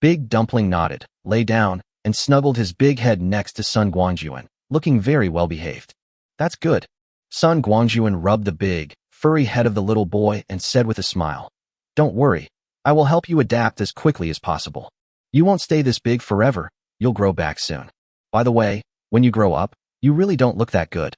Big Dumpling nodded, lay down, and snuggled his big head next to Sun Guangjun, looking very well behaved. "That's good." Sun Guangjun rubbed the big, furry head of the little boy and said with a smile, "Don't worry, I will help you adapt as quickly as possible. You won't stay this big forever, you'll grow back soon. By the way, when you grow up, you really don't look that good."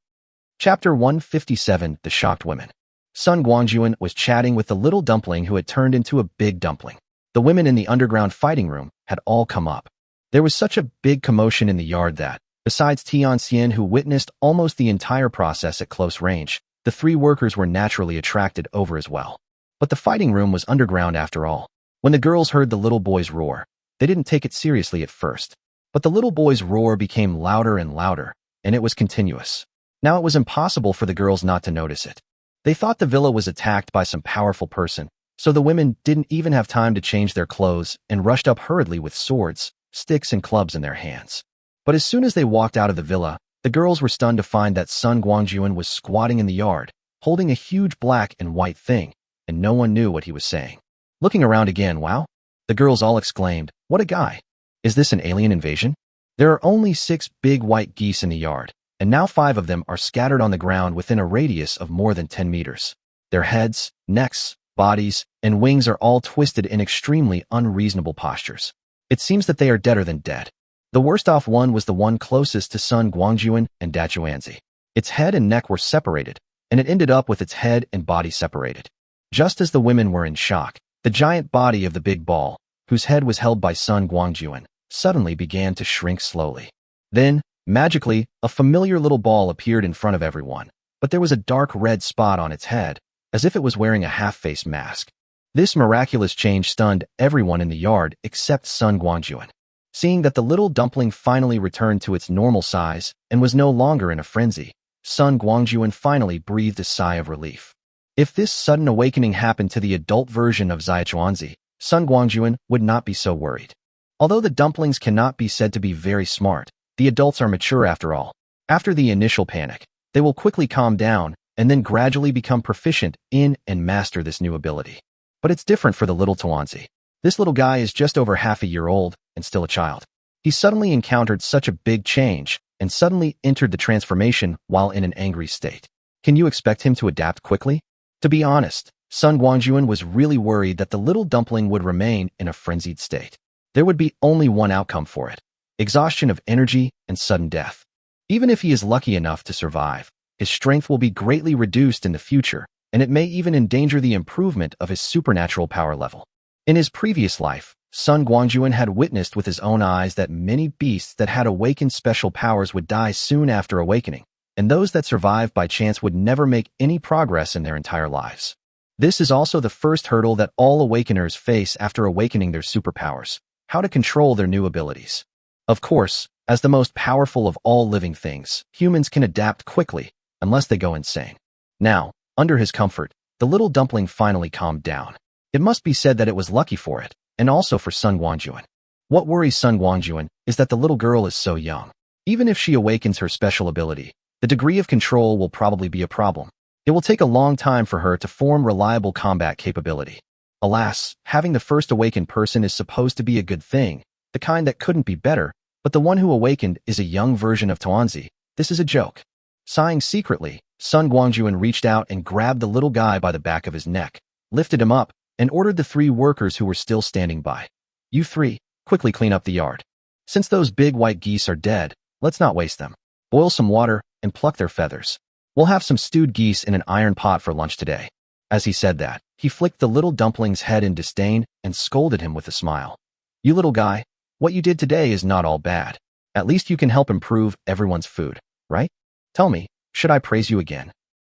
Chapter 157, The Shocked Women. Sun Guangjun was chatting with the little dumpling who had turned into a big dumpling. The women in the underground fighting room had all come up. There was such a big commotion in the yard that, besides Tianxian who witnessed almost the entire process at close range, the 3 workers were naturally attracted over as well. But the fighting room was underground after all. When the girls heard the little boy's roar, they didn't take it seriously at first. But the little boy's roar became louder and louder, and it was continuous. Now it was impossible for the girls not to notice it. They thought the villa was attacked by some powerful person, so the women didn't even have time to change their clothes and rushed up hurriedly with swords, sticks, and clubs in their hands. But as soon as they walked out of the villa, the girls were stunned to find that Sun Guangjun was squatting in the yard, holding a huge black and white thing, and no one knew what he was saying. Looking around again, wow! The girls all exclaimed, "What a guy! Is this an alien invasion?" There are only 6 big white geese in the yard, and now 5 of them are scattered on the ground within a radius of more than 10 meters. Their heads, necks, bodies, and wings are all twisted in extremely unreasonable postures. It seems that they are deader than dead. The worst off one was the one closest to Sun Guangjun and Dachuanzi. Its head and neck were separated, and it ended up with its head and body separated. Just as the women were in shock, the giant body of the big ball, whose head was held by Sun Guangjun, suddenly began to shrink slowly. Then, magically, a familiar little ball appeared in front of everyone, but there was a dark red spot on its head, as if it was wearing a half-face mask. This miraculous change stunned everyone in the yard except Sun Guangjun. Seeing that the little dumpling finally returned to its normal size and was no longer in a frenzy, Sun Guangjun finally breathed a sigh of relief. If this sudden awakening happened to the adult version of Zaichuanzi, Sun Guangjun would not be so worried. Although the dumplings cannot be said to be very smart, the adults are mature after all. After the initial panic, they will quickly calm down and then gradually become proficient in and master this new ability. But it's different for the little Tuanzi. This little guy is just over half a year old and still a child. He suddenly encountered such a big change and suddenly entered the transformation while in an angry state. Can you expect him to adapt quickly? To be honest, Sun Guangjun was really worried that the little dumpling would remain in a frenzied state. There would be only one outcome for it: exhaustion of energy and sudden death. Even if he is lucky enough to survive, his strength will be greatly reduced in the future, and it may even endanger the improvement of his supernatural power level. In his previous life, Sun Guangjun had witnessed with his own eyes that many beasts that had awakened special powers would die soon after awakening, and those that survived by chance would never make any progress in their entire lives. This is also the first hurdle that all awakeners face after awakening their superpowers: how to control their new abilities. Of course, as the most powerful of all living things, humans can adapt quickly, unless they go insane. Now, under his comfort, the little dumpling finally calmed down. It must be said that it was lucky for it, and also for Sun Guangjun. What worries Sun Guangjun is that the little girl is so young. Even if she awakens her special ability, the degree of control will probably be a problem. It will take a long time for her to form reliable combat capability. Alas, having the first awakened person is supposed to be a good thing, the kind that couldn't be better, but the one who awakened is a young version of Tuanzi. This is a joke. Sighing secretly, Sun Guangjun reached out and grabbed the little guy by the back of his neck, lifted him up, and ordered the 3 workers who were still standing by. "You 3, quickly clean up the yard. Since those big white geese are dead, let's not waste them. Boil some water and pluck their feathers. We'll have some stewed geese in an iron pot for lunch today." As he said that, he flicked the little dumpling's head in disdain and scolded him with a smile. "You little guy, what you did today is not all bad. At least you can help improve everyone's food, right? Tell me, should I praise you again?"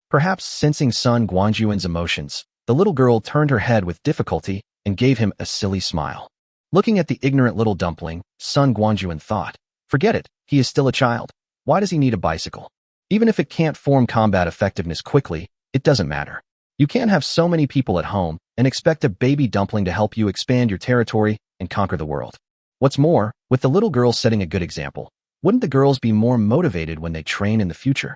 Perhaps sensing Sun Guangjun's emotions, the little girl turned her head with difficulty and gave him a silly smile. Looking at the ignorant little dumpling, Sun Guangjun thought, "Forget it, he is still a child. Why does he need a bicycle? Even if it can't form combat effectiveness quickly, it doesn't matter. You can't have so many people at home and expect a baby dumpling to help you expand your territory and conquer the world." What's more, with the little girl setting a good example, wouldn't the girls be more motivated when they train in the future?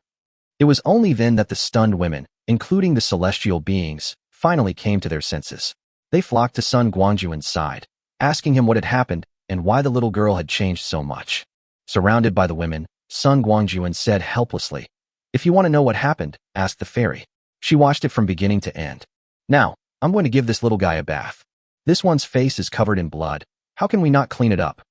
It was only then that the stunned women, including the celestial beings, finally came to their senses. They flocked to Sun Guangjun's side, asking him what had happened and why the little girl had changed so much. Surrounded by the women, Sun Guangjun said helplessly, "If you want to know what happened, ask the fairy. She watched it from beginning to end. Now, I'm going to give this little guy a bath. This one's face is covered in blood. How can we not clean it up?"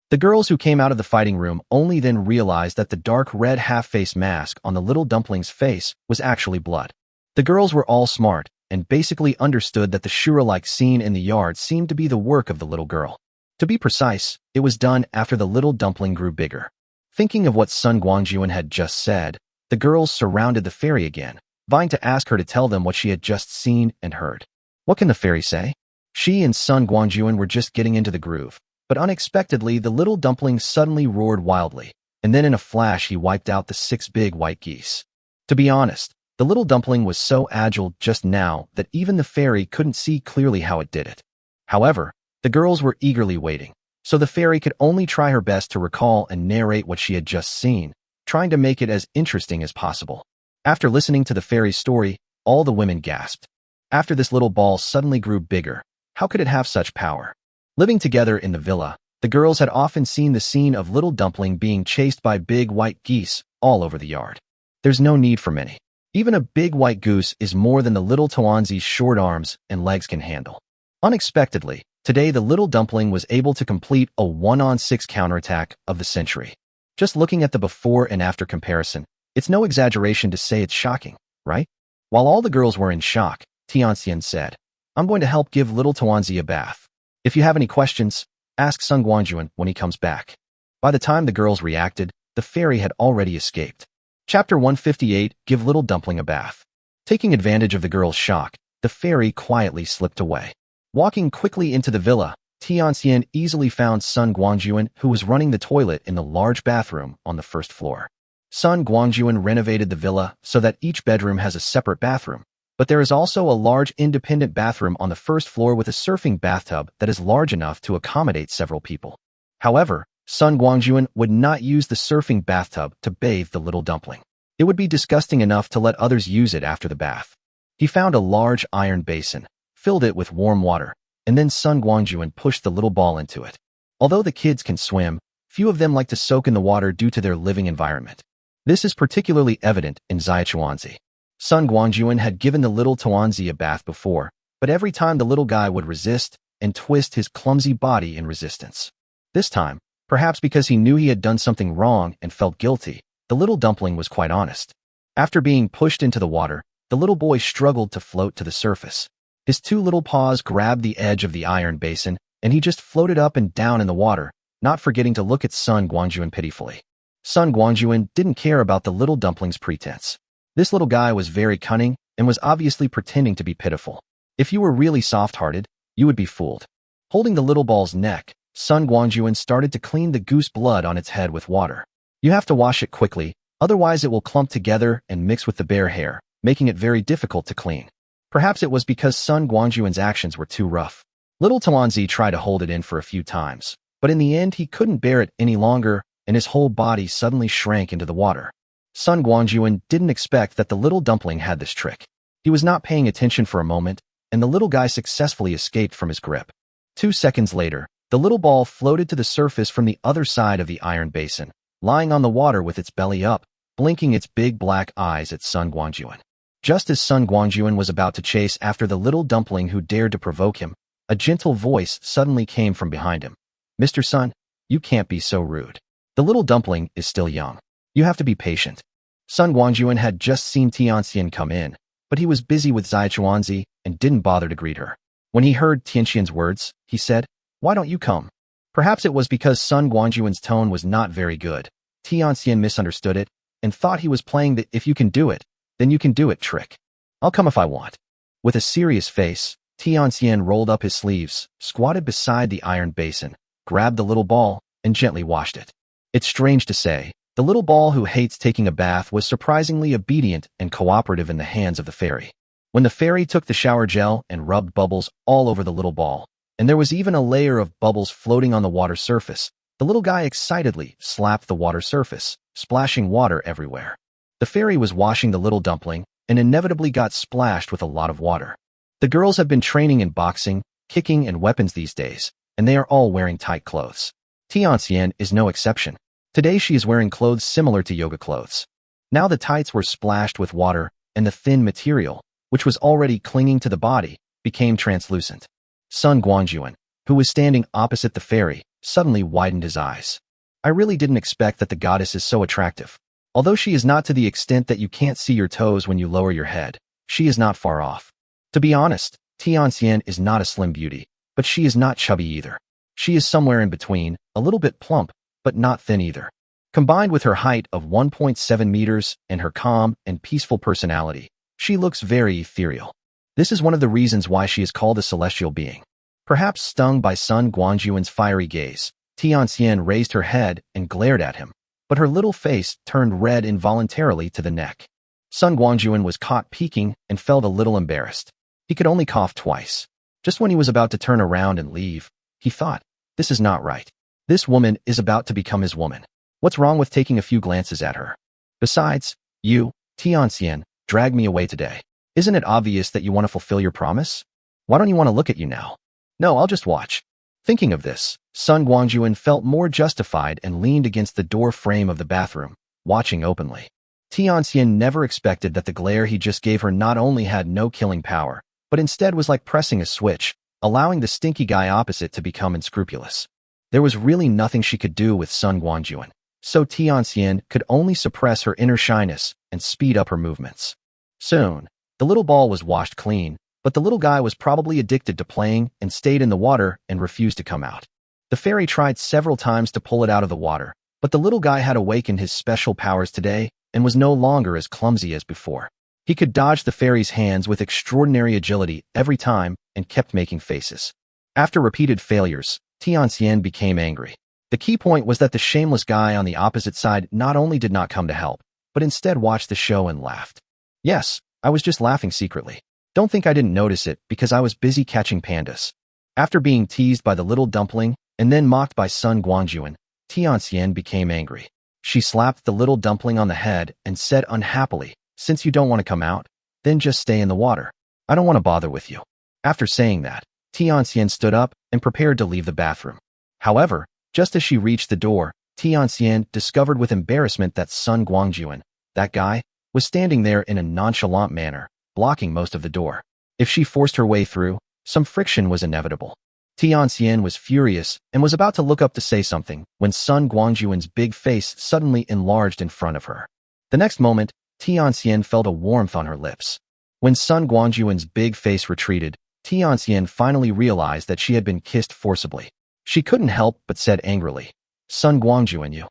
The girls who came out of the fighting room only then realized that the dark red half-face mask on the little dumpling's face was actually blood. The girls were all smart and basically understood that the Shura-like scene in the yard seemed to be the work of the little girl. To be precise, it was done after the little dumpling grew bigger. Thinking of what Sun Guangjun had just said, the girls surrounded the fairy again, vying to ask her to tell them what she had just seen and heard. What can the fairy say? She and Sun Guangjun were just getting into the groove, but unexpectedly the little dumpling suddenly roared wildly, and then in a flash he wiped out the 6 big white geese. To be honest, the little dumpling was so agile just now that even the fairy couldn't see clearly how it did it. However, the girls were eagerly waiting, so the fairy could only try her best to recall and narrate what she had just seen, trying to make it as interesting as possible. After listening to the fairy's story, all the women gasped. After this little ball suddenly grew bigger, how could it have such power? Living together in the villa, the girls had often seen the scene of little dumpling being chased by big white geese all over the yard. There's no need for many. Even a big white goose is more than the little Tuanzi's short arms and legs can handle. Unexpectedly, today the little dumpling was able to complete a 1-on-6 counterattack of the century. Just looking at the before and after comparison, it's no exaggeration to say it's shocking, right? While all the girls were in shock, Tianxian said, "I'm going to help give little Tuanzi a bath. If you have any questions, ask Sun Guangjun when he comes back." By the time the girls reacted, the fairy had already escaped. Chapter 158, Give Little Dumpling a Bath. Taking advantage of the girls' shock, the fairy quietly slipped away. Walking quickly into the villa, Tianxian easily found Sun Guangjun, who was running the toilet in the large bathroom on the first floor. Sun Guangjun renovated the villa so that each bedroom has a separate bathroom, but there is also a large independent bathroom on the first floor with a surfing bathtub that is large enough to accommodate several people. However, Sun Guangjun would not use the surfing bathtub to bathe the little dumpling. It would be disgusting enough to let others use it after the bath. He found a large iron basin, filled it with warm water, and then Sun Guangjun pushed the little ball into it. Although the kids can swim, few of them like to soak in the water due to their living environment. This is particularly evident in Zaichuanzi. Sun Guangjun had given the little Tuanzi a bath before, but every time the little guy would resist and twist his clumsy body in resistance. This time, perhaps because he knew he had done something wrong and felt guilty, the little dumpling was quite honest. After being pushed into the water, the little boy struggled to float to the surface. His two little paws grabbed the edge of the iron basin, and he just floated up and down in the water, not forgetting to look at Sun Guangjun pitifully. Sun Guangjun didn't care about the little dumpling's pretense. This little guy was very cunning and was obviously pretending to be pitiful. If you were really soft-hearted, you would be fooled. Holding the little ball's neck, Sun Guangjun started to clean the goose blood on its head with water. You have to wash it quickly, otherwise it will clump together and mix with the bare hair, making it very difficult to clean. Perhaps it was because Sun Guangjun's actions were too rough. Little Tuanzi tried to hold it in for a few times, but in the end he couldn't bear it any longer, and his whole body suddenly shrank into the water. Sun Guangjun didn't expect that the little dumpling had this trick. He was not paying attention for a moment, and the little guy successfully escaped from his grip. 2 seconds later, the little ball floated to the surface from the other side of the iron basin, lying on the water with its belly up, blinking its big black eyes at Sun Guangjun. Just as Sun Guangjun was about to chase after the little dumpling who dared to provoke him, a gentle voice suddenly came from behind him. "Mr. Sun, you can't be so rude. The little dumpling is still young. You have to be patient." Sun Guangjun had just seen Tianxian come in, but he was busy with Zai Chuanzi and didn't bother to greet her. When he heard Tianxian's words, he said, "Why don't you come?" Perhaps it was because Sun Guangjun's tone was not very good. Tianxian misunderstood it and thought he was playing the "if you can do it, then you can do it" trick. "I'll come if I want." With a serious face, Tianxian rolled up his sleeves, squatted beside the iron basin, grabbed the little ball, and gently washed it. It's strange to say, the little ball who hates taking a bath was surprisingly obedient and cooperative in the hands of the fairy. When the fairy took the shower gel and rubbed bubbles all over the little ball, and there was even a layer of bubbles floating on the water surface, the little guy excitedly slapped the water surface, splashing water everywhere. The fairy was washing the little dumpling and inevitably got splashed with a lot of water. The girls have been training in boxing, kicking, and weapons these days, and they are all wearing tight clothes. Tianxian is no exception. Today she is wearing clothes similar to yoga clothes. Now the tights were splashed with water, and the thin material, which was already clinging to the body, became translucent. Sun Guangjun, who was standing opposite the fairy, suddenly widened his eyes. "I really didn't expect that the goddess is so attractive. Although she is not to the extent that you can't see your toes when you lower your head, she is not far off. To be honest, Tianxian is not a slim beauty, but she is not chubby either. She is somewhere in between, a little bit plump, but not thin either. Combined with her height of 1.7 meters and her calm and peaceful personality, she looks very ethereal. This is one of the reasons why she is called a celestial being." Perhaps stung by Sun Guangjun's fiery gaze, Tianxian raised her head and glared at him, but her little face turned red involuntarily to the neck. Sun Guangjun was caught peeking and felt a little embarrassed. He could only cough twice. Just when he was about to turn around and leave, he thought, "This is not right. This woman is about to become his woman. What's wrong with taking a few glances at her? Besides, you, Tianxian, dragged me away today. Isn't it obvious that you want to fulfill your promise? Why don't you want to look at you now? No, I'll just watch." Thinking of this, Sun Guangjun felt more justified and leaned against the door frame of the bathroom, watching openly. Tianxian never expected that the glare he just gave her not only had no killing power, but instead was like pressing a switch, allowing the stinky guy opposite to become unscrupulous. There was really nothing she could do with Sun Guangjun, so Tianxian could only suppress her inner shyness and speed up her movements. Soon, the little ball was washed clean, but the little guy was probably addicted to playing and stayed in the water and refused to come out. The fairy tried several times to pull it out of the water, but the little guy had awakened his special powers today and was no longer as clumsy as before. He could dodge the fairy's hands with extraordinary agility every time and kept making faces. After repeated failures, Tianxian became angry. The key point was that the shameless guy on the opposite side not only did not come to help, but instead watched the show and laughed. "Yes, I was just laughing secretly. Don't think I didn't notice it because I was busy catching pandas." After being teased by the little dumpling and then mocked by Sun Guangjun, Tianxian became angry. She slapped the little dumpling on the head and said unhappily, "Since you don't want to come out, then just stay in the water. I don't want to bother with you." After saying that, Tianxian stood up and prepared to leave the bathroom. However, just as she reached the door, Tianxian discovered with embarrassment that Sun Guangjun, that guy, was standing there in a nonchalant manner, blocking most of the door. If she forced her way through, some friction was inevitable. Tianxian was furious and was about to look up to say something when Sun Guangjun's big face suddenly enlarged in front of her. The next moment, Tianxian felt a warmth on her lips. When Sun Guangjun's big face retreated, Tianxian finally realized that she had been kissed forcibly. She couldn't help but said angrily, "Sun Guangjun, you.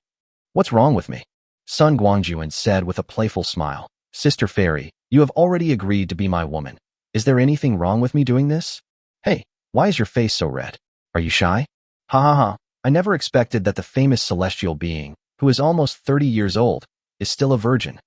What's wrong with me?" Sun Guangjun said with a playful smile, "Sister Fairy, you have already agreed to be my woman. Is there anything wrong with me doing this? Hey, why is your face so red? Are you shy? Ha ha ha, I never expected that the famous celestial being, who is almost 30 years old, is still a virgin.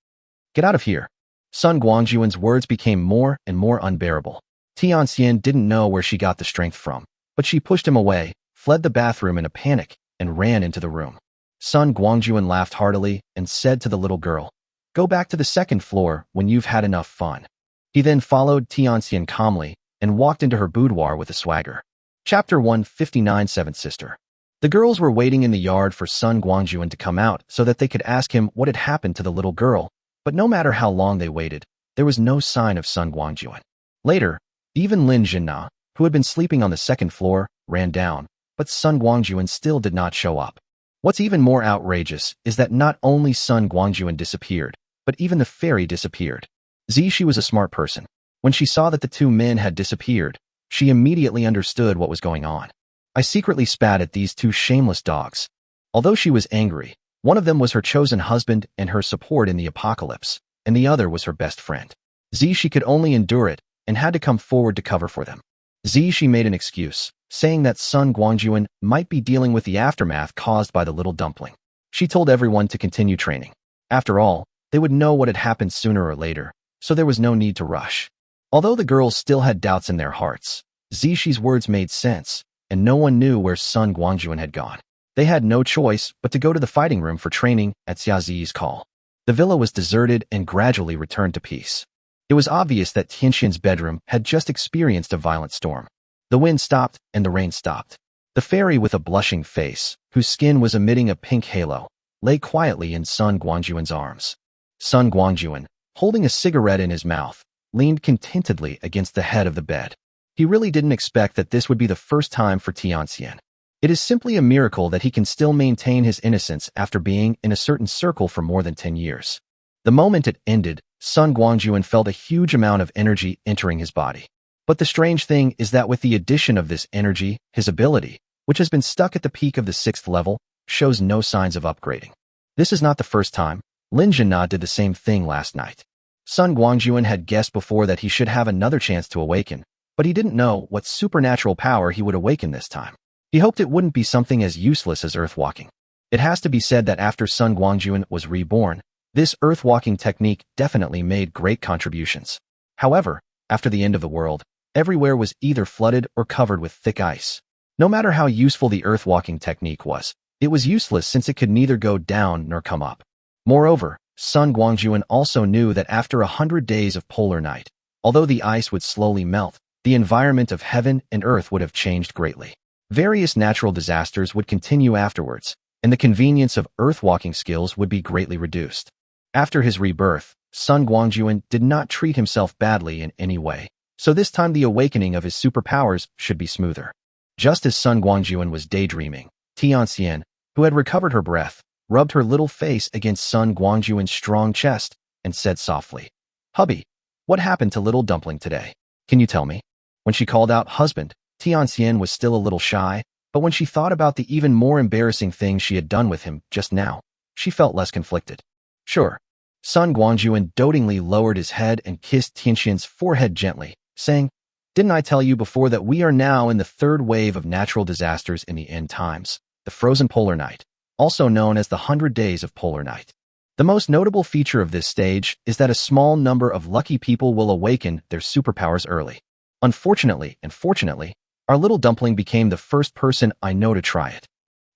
Get out of here." Sun Guangjun's words became more and more unbearable. Tianxian didn't know where she got the strength from, but she pushed him away, fled the bathroom in a panic, and ran into the room. Sun Guangjun laughed heartily and said to the little girl, "Go back to the second floor when you've had enough fun." He then followed Tianxian calmly and walked into her boudoir with a swagger. Chapter 159, Seventh Sister. The girls were waiting in the yard for Sun Guangjun to come out so that they could ask him what had happened to the little girl, but no matter how long they waited, there was no sign of Sun Guangjun. Later, even Lin Jinna, who had been sleeping on the second floor, ran down, but Sun Guangjun still did not show up. What's even more outrageous is that not only Sun Guangjun disappeared, but even the fairy disappeared. Zishi was a smart person. When she saw that the two men had disappeared, she immediately understood what was going on. "I secretly spat at these two shameless dogs." Although she was angry, one of them was her chosen husband and her support in the apocalypse, and the other was her best friend. Zishi could only endure it and had to come forward to cover for them. Zishi made an excuse, saying that Sun Guangjun might be dealing with the aftermath caused by the little dumpling. She told everyone to continue training. After all, they would know what had happened sooner or later, so there was no need to rush. Although the girls still had doubts in their hearts, Zishi's words made sense, and no one knew where Sun Guangjun had gone. They had no choice but to go to the fighting room for training at Xiaozi's call. The villa was deserted and gradually returned to peace. It was obvious that Tianxian's bedroom had just experienced a violent storm. The wind stopped and the rain stopped. The fairy with a blushing face, whose skin was emitting a pink halo, lay quietly in Sun Guangjun's arms. Sun Guangjun, holding a cigarette in his mouth, leaned contentedly against the head of the bed. He really didn't expect that this would be the first time for Tianxian. It is simply a miracle that he can still maintain his innocence after being in a certain circle for more than 10 years. The moment it ended, Sun Guangjun felt a huge amount of energy entering his body. But the strange thing is that with the addition of this energy, his ability, which has been stuck at the peak of the 6th level, shows no signs of upgrading. This is not the first time. Lin Jinna did the same thing last night. Sun Guangjun had guessed before that he should have another chance to awaken, but he didn't know what supernatural power he would awaken this time. He hoped it wouldn't be something as useless as earthwalking. It has to be said that after Sun Guangjun was reborn, this earthwalking technique definitely made great contributions. However, after the end of the world, everywhere was either flooded or covered with thick ice. No matter how useful the earthwalking technique was, it was useless since it could neither go down nor come up. Moreover, Sun Guangjun also knew that after 100 days of polar night, although the ice would slowly melt, the environment of heaven and earth would have changed greatly. Various natural disasters would continue afterwards, and the convenience of earthwalking skills would be greatly reduced. After his rebirth, Sun Guangjun did not treat himself badly in any way, so this time the awakening of his superpowers should be smoother. Just as Sun Guangjun was daydreaming, Tianxian, who had recovered her breath, rubbed her little face against Sun Guangjun's strong chest and said softly, "Hubby, what happened to little dumpling today? Can you tell me?" When she called out husband, Tianxian was still a little shy, but when she thought about the even more embarrassing things she had done with him just now, she felt less conflicted. "Sure." Sun Guangjun dotingly lowered his head and kissed Tianxian's forehead gently, saying, "Didn't I tell you before that we are now in the third wave of natural disasters in the end times, the frozen polar night, also known as the 100 days of polar night? The most notable feature of this stage is that a small number of lucky people will awaken their superpowers early. Unfortunately and fortunately, our little dumpling became the first person I know to try it."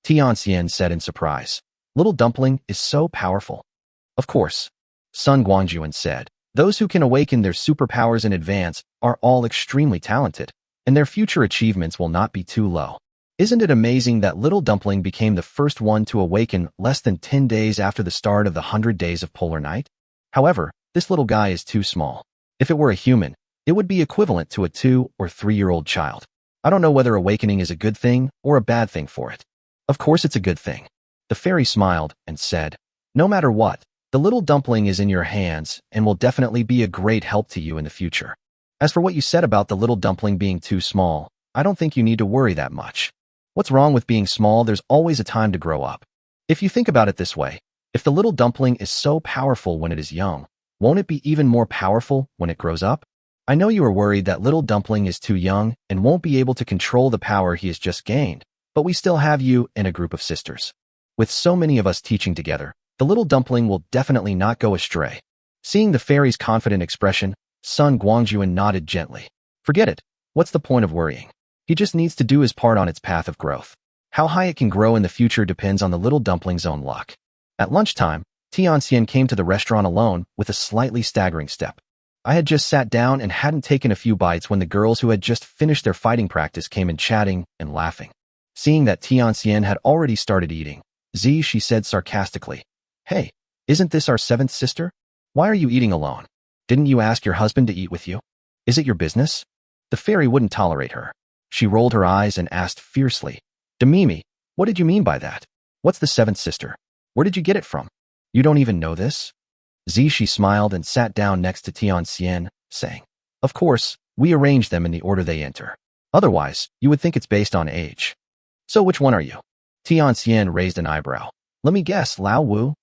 Tianxian said in surprise. "Little dumpling is so powerful." "Of course," Sun Guangjun said. "Those who can awaken their superpowers in advance are all extremely talented, and their future achievements will not be too low. Isn't it amazing that little dumpling became the first one to awaken less than 10 days after the start of the 100 days of polar night? However, This little guy is too small. If it were a human, it would be equivalent to a 2 or 3-year-old child. I don't know whether awakening is a good thing or a bad thing for it. Of course it's a good thing. The fairy smiled and said, no matter what, the little dumpling is in your hands and will definitely be a great help to you in the future. As for what you said about the little dumpling being too small, I don't think you need to worry that much. What's wrong with being small? There's always a time to grow up. If you think about it this way, if the little dumpling is so powerful when it is young, won't it be even more powerful when it grows up? I know you are worried that little dumpling is too young and won't be able to control the power he has just gained, but we still have you and a group of sisters. With so many of us teaching together, the little dumpling will definitely not go astray. Seeing the fairy's confident expression, Sun Guangjun nodded gently. Forget it. What's the point of worrying? He just needs to do his part on its path of growth. How high it can grow in the future depends on the little dumpling's own luck. At lunchtime, Tianxian came to the restaurant alone with a slightly staggering step. I had just sat down and hadn't taken a few bites when the girls who had just finished their fighting practice came in chatting and laughing. Seeing that Tianxian had already started eating, she said sarcastically, Hey, isn't this our 7th sister? Why are you eating alone? Didn't you ask your husband to eat with you? Is it your business? The fairy wouldn't tolerate her. She rolled her eyes and asked fiercely, Demimi, what did you mean by that? What's the 7th sister? Where did you get it from? You don't even know this? She smiled and sat down next to Tianxian, saying, Of course, we arrange them in the order they enter. Otherwise, you would think it's based on age. So which one are you? Tianxian raised an eyebrow. Let me guess, Lao Wu?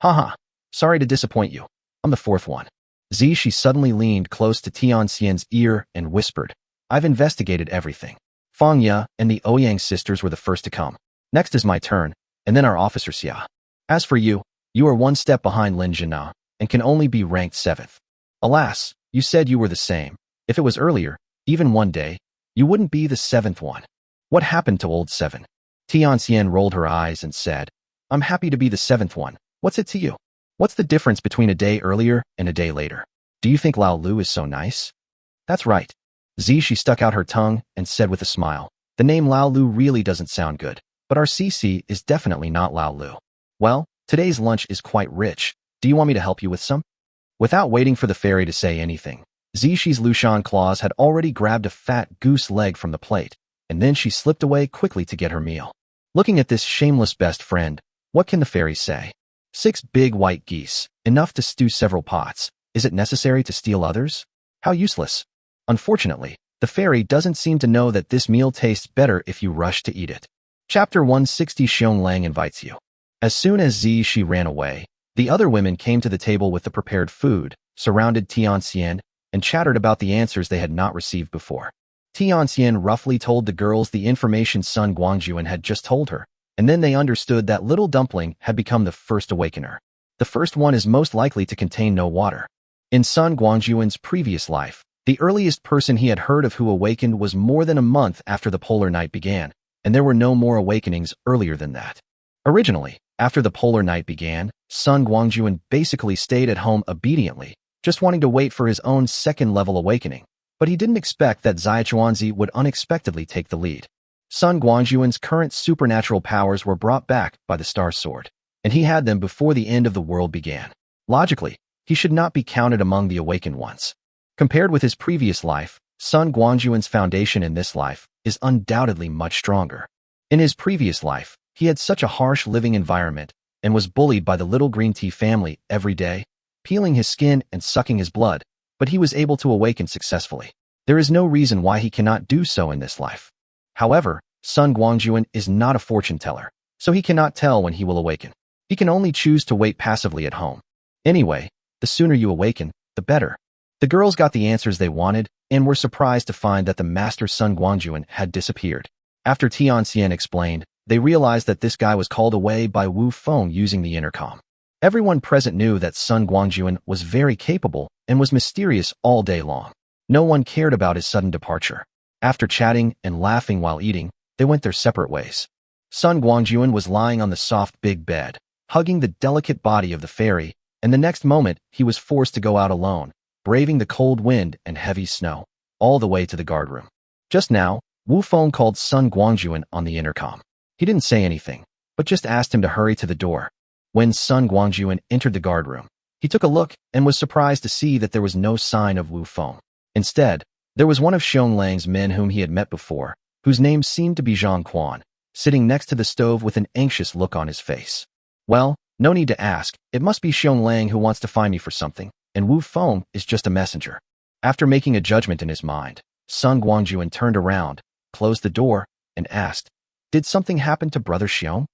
Haha, sorry to disappoint you. I'm the 4th one. She suddenly leaned close to Tianxian's ear and whispered, I've investigated everything. Fang Ye and the Ouyang sisters were the first to come. Next is my turn, and then our officer Xia. As for you, you are 1 step behind Lin Zhina and can only be ranked 7th. Alas, you said you were the same. If it was earlier, even one day, you wouldn't be the 7th one. What happened to old 7? Tianxian rolled her eyes and said, I'm happy to be the 7th one. What's it to you? What's the difference between a day earlier and a day later? Do you think Lao Lu is so nice? That's right. She stuck out her tongue and said with a smile, the name Lao Lu really doesn't sound good, but our CC is definitely not Lao Lu. Well, today's lunch is quite rich. Do you want me to help you with some? Without waiting for the fairy to say anything, Zishi's Lushan claws had already grabbed a fat goose leg from the plate, and then she slipped away quickly to get her meal. Looking at this shameless best friend, what can the fairy say? 6 big white geese, enough to stew several pots. Is it necessary to steal others? How useless. Unfortunately, the fairy doesn't seem to know that this meal tastes better if you rush to eat it. Chapter 160 Xiong Lang invites you. As soon as she ran away, the other women came to the table with the prepared food, surrounded Tianxian, and chattered about the answers they had not received before. Tianxian roughly told the girls the information Sun Guangjun had just told her, and then they understood that little dumpling had become the first awakener. The first one is most likely to contain no water. In Sun Guangjun's previous life, the earliest person he had heard of who awakened was more than a month after the polar night began, and there were no more awakenings earlier than that. Originally, after the polar night began, Sun Guangjun basically stayed at home obediently, just wanting to wait for his own second-level awakening, but he didn't expect that Zaichuanzi would unexpectedly take the lead. Sun Guangjun's current supernatural powers were brought back by the Star Sword, and he had them before the end of the world began. Logically, he should not be counted among the awakened ones. Compared with his previous life, Sun Guangjun's foundation in this life is undoubtedly much stronger. In his previous life, he had such a harsh living environment and was bullied by the little green tea family every day, peeling his skin and sucking his blood, but he was able to awaken successfully. There is no reason why he cannot do so in this life. However, Sun Guangjun is not a fortune teller, so he cannot tell when he will awaken. He can only choose to wait passively at home. Anyway, the sooner you awaken, the better. The girls got the answers they wanted and were surprised to find that the master Sun Guangjun had disappeared. After Tianxian explained, they realized that this guy was called away by Wu Feng using the intercom. Everyone present knew that Sun Guangjun was very capable and was mysterious all day long. No one cared about his sudden departure. After chatting and laughing while eating, they went their separate ways. Sun Guangjun was lying on the soft big bed, hugging the delicate body of the fairy, and the next moment he was forced to go out alone, braving the cold wind and heavy snow, all the way to the guardroom. Just now, Wu Feng called Sun Guangjun on the intercom. He didn't say anything, but just asked him to hurry to the door. When Sun Guangjun entered the guardroom, he He took a look and was surprised to see that there was no sign of Wu Feng. Instead, there was one of Xiong men whom he had met before, whose name seemed to be Zhang Quan, sitting next to the stove with an anxious look on his face. Well, no need to ask, it must be Xiong who wants to find me for something, and Wu Feng is just a messenger. After making a judgment in his mind, Sun Guangjun turned around, closed the door, and asked, "Did something happen to Brother Xiong?"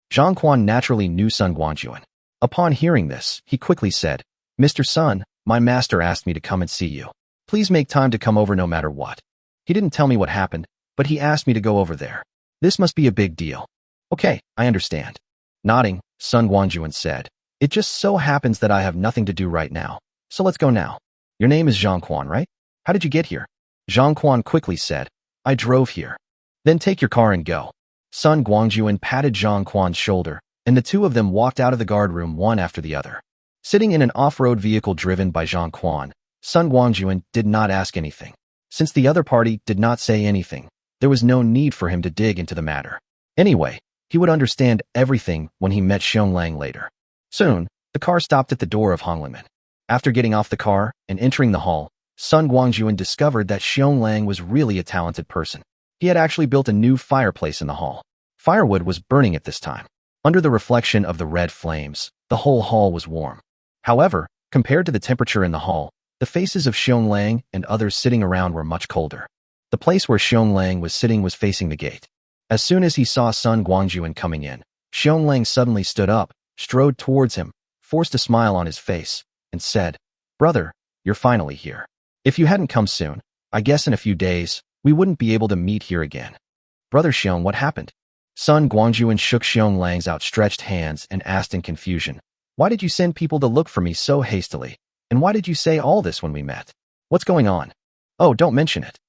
Zhang Quan naturally knew Sun Guangjun. Upon hearing this, he quickly said, "Mr. Sun, my master asked me to come and see you. Please make time to come over no matter what. He didn't tell me what happened, but he asked me to go over there. This must be a big deal." "Okay, I understand." Nodding, Sun Guangjun said, "It just so happens that I have nothing to do right now, so let's go now. Your name is Zhang Quan, right? How did you get here?" Zhang Quan quickly said, "I drove here." "Then take your car and go." Sun Guangjun patted Zhang Quan's shoulder, and the two of them walked out of the guard room one after the other. Sitting in an off-road vehicle driven by Zhang Quan, Sun Guangjun did not ask anything. Since the other party did not say anything, there was no need for him to dig into the matter. Anyway, he would understand everything when he met Xiong later. Soon, the car stopped at the door of Hongliman. After getting off the car and entering the hall, Sun Guangjun discovered that Xiong was really a talented person. He had actually built a new fireplace in the hall. Firewood was burning at this time. Under the reflection of the red flames, the whole hall was warm. However, compared to the temperature in the hall, the faces of Xiong and others sitting around were much colder. The place where Xiong was sitting was facing the gate. As soon as he saw Sun Guangjun coming in, Xiong suddenly stood up, strode towards him, forced a smile on his face, and said, "Brother, you're finally here. If you hadn't come soon, I guess in a few days, we wouldn't be able to meet here again." "Brother Xiong, what happened?" Sun Guangjun shook Xiong outstretched hands and asked in confusion, "Why did you send people to look for me so hastily? And why did you say all this when we met? What's going on?" "Oh, don't mention it."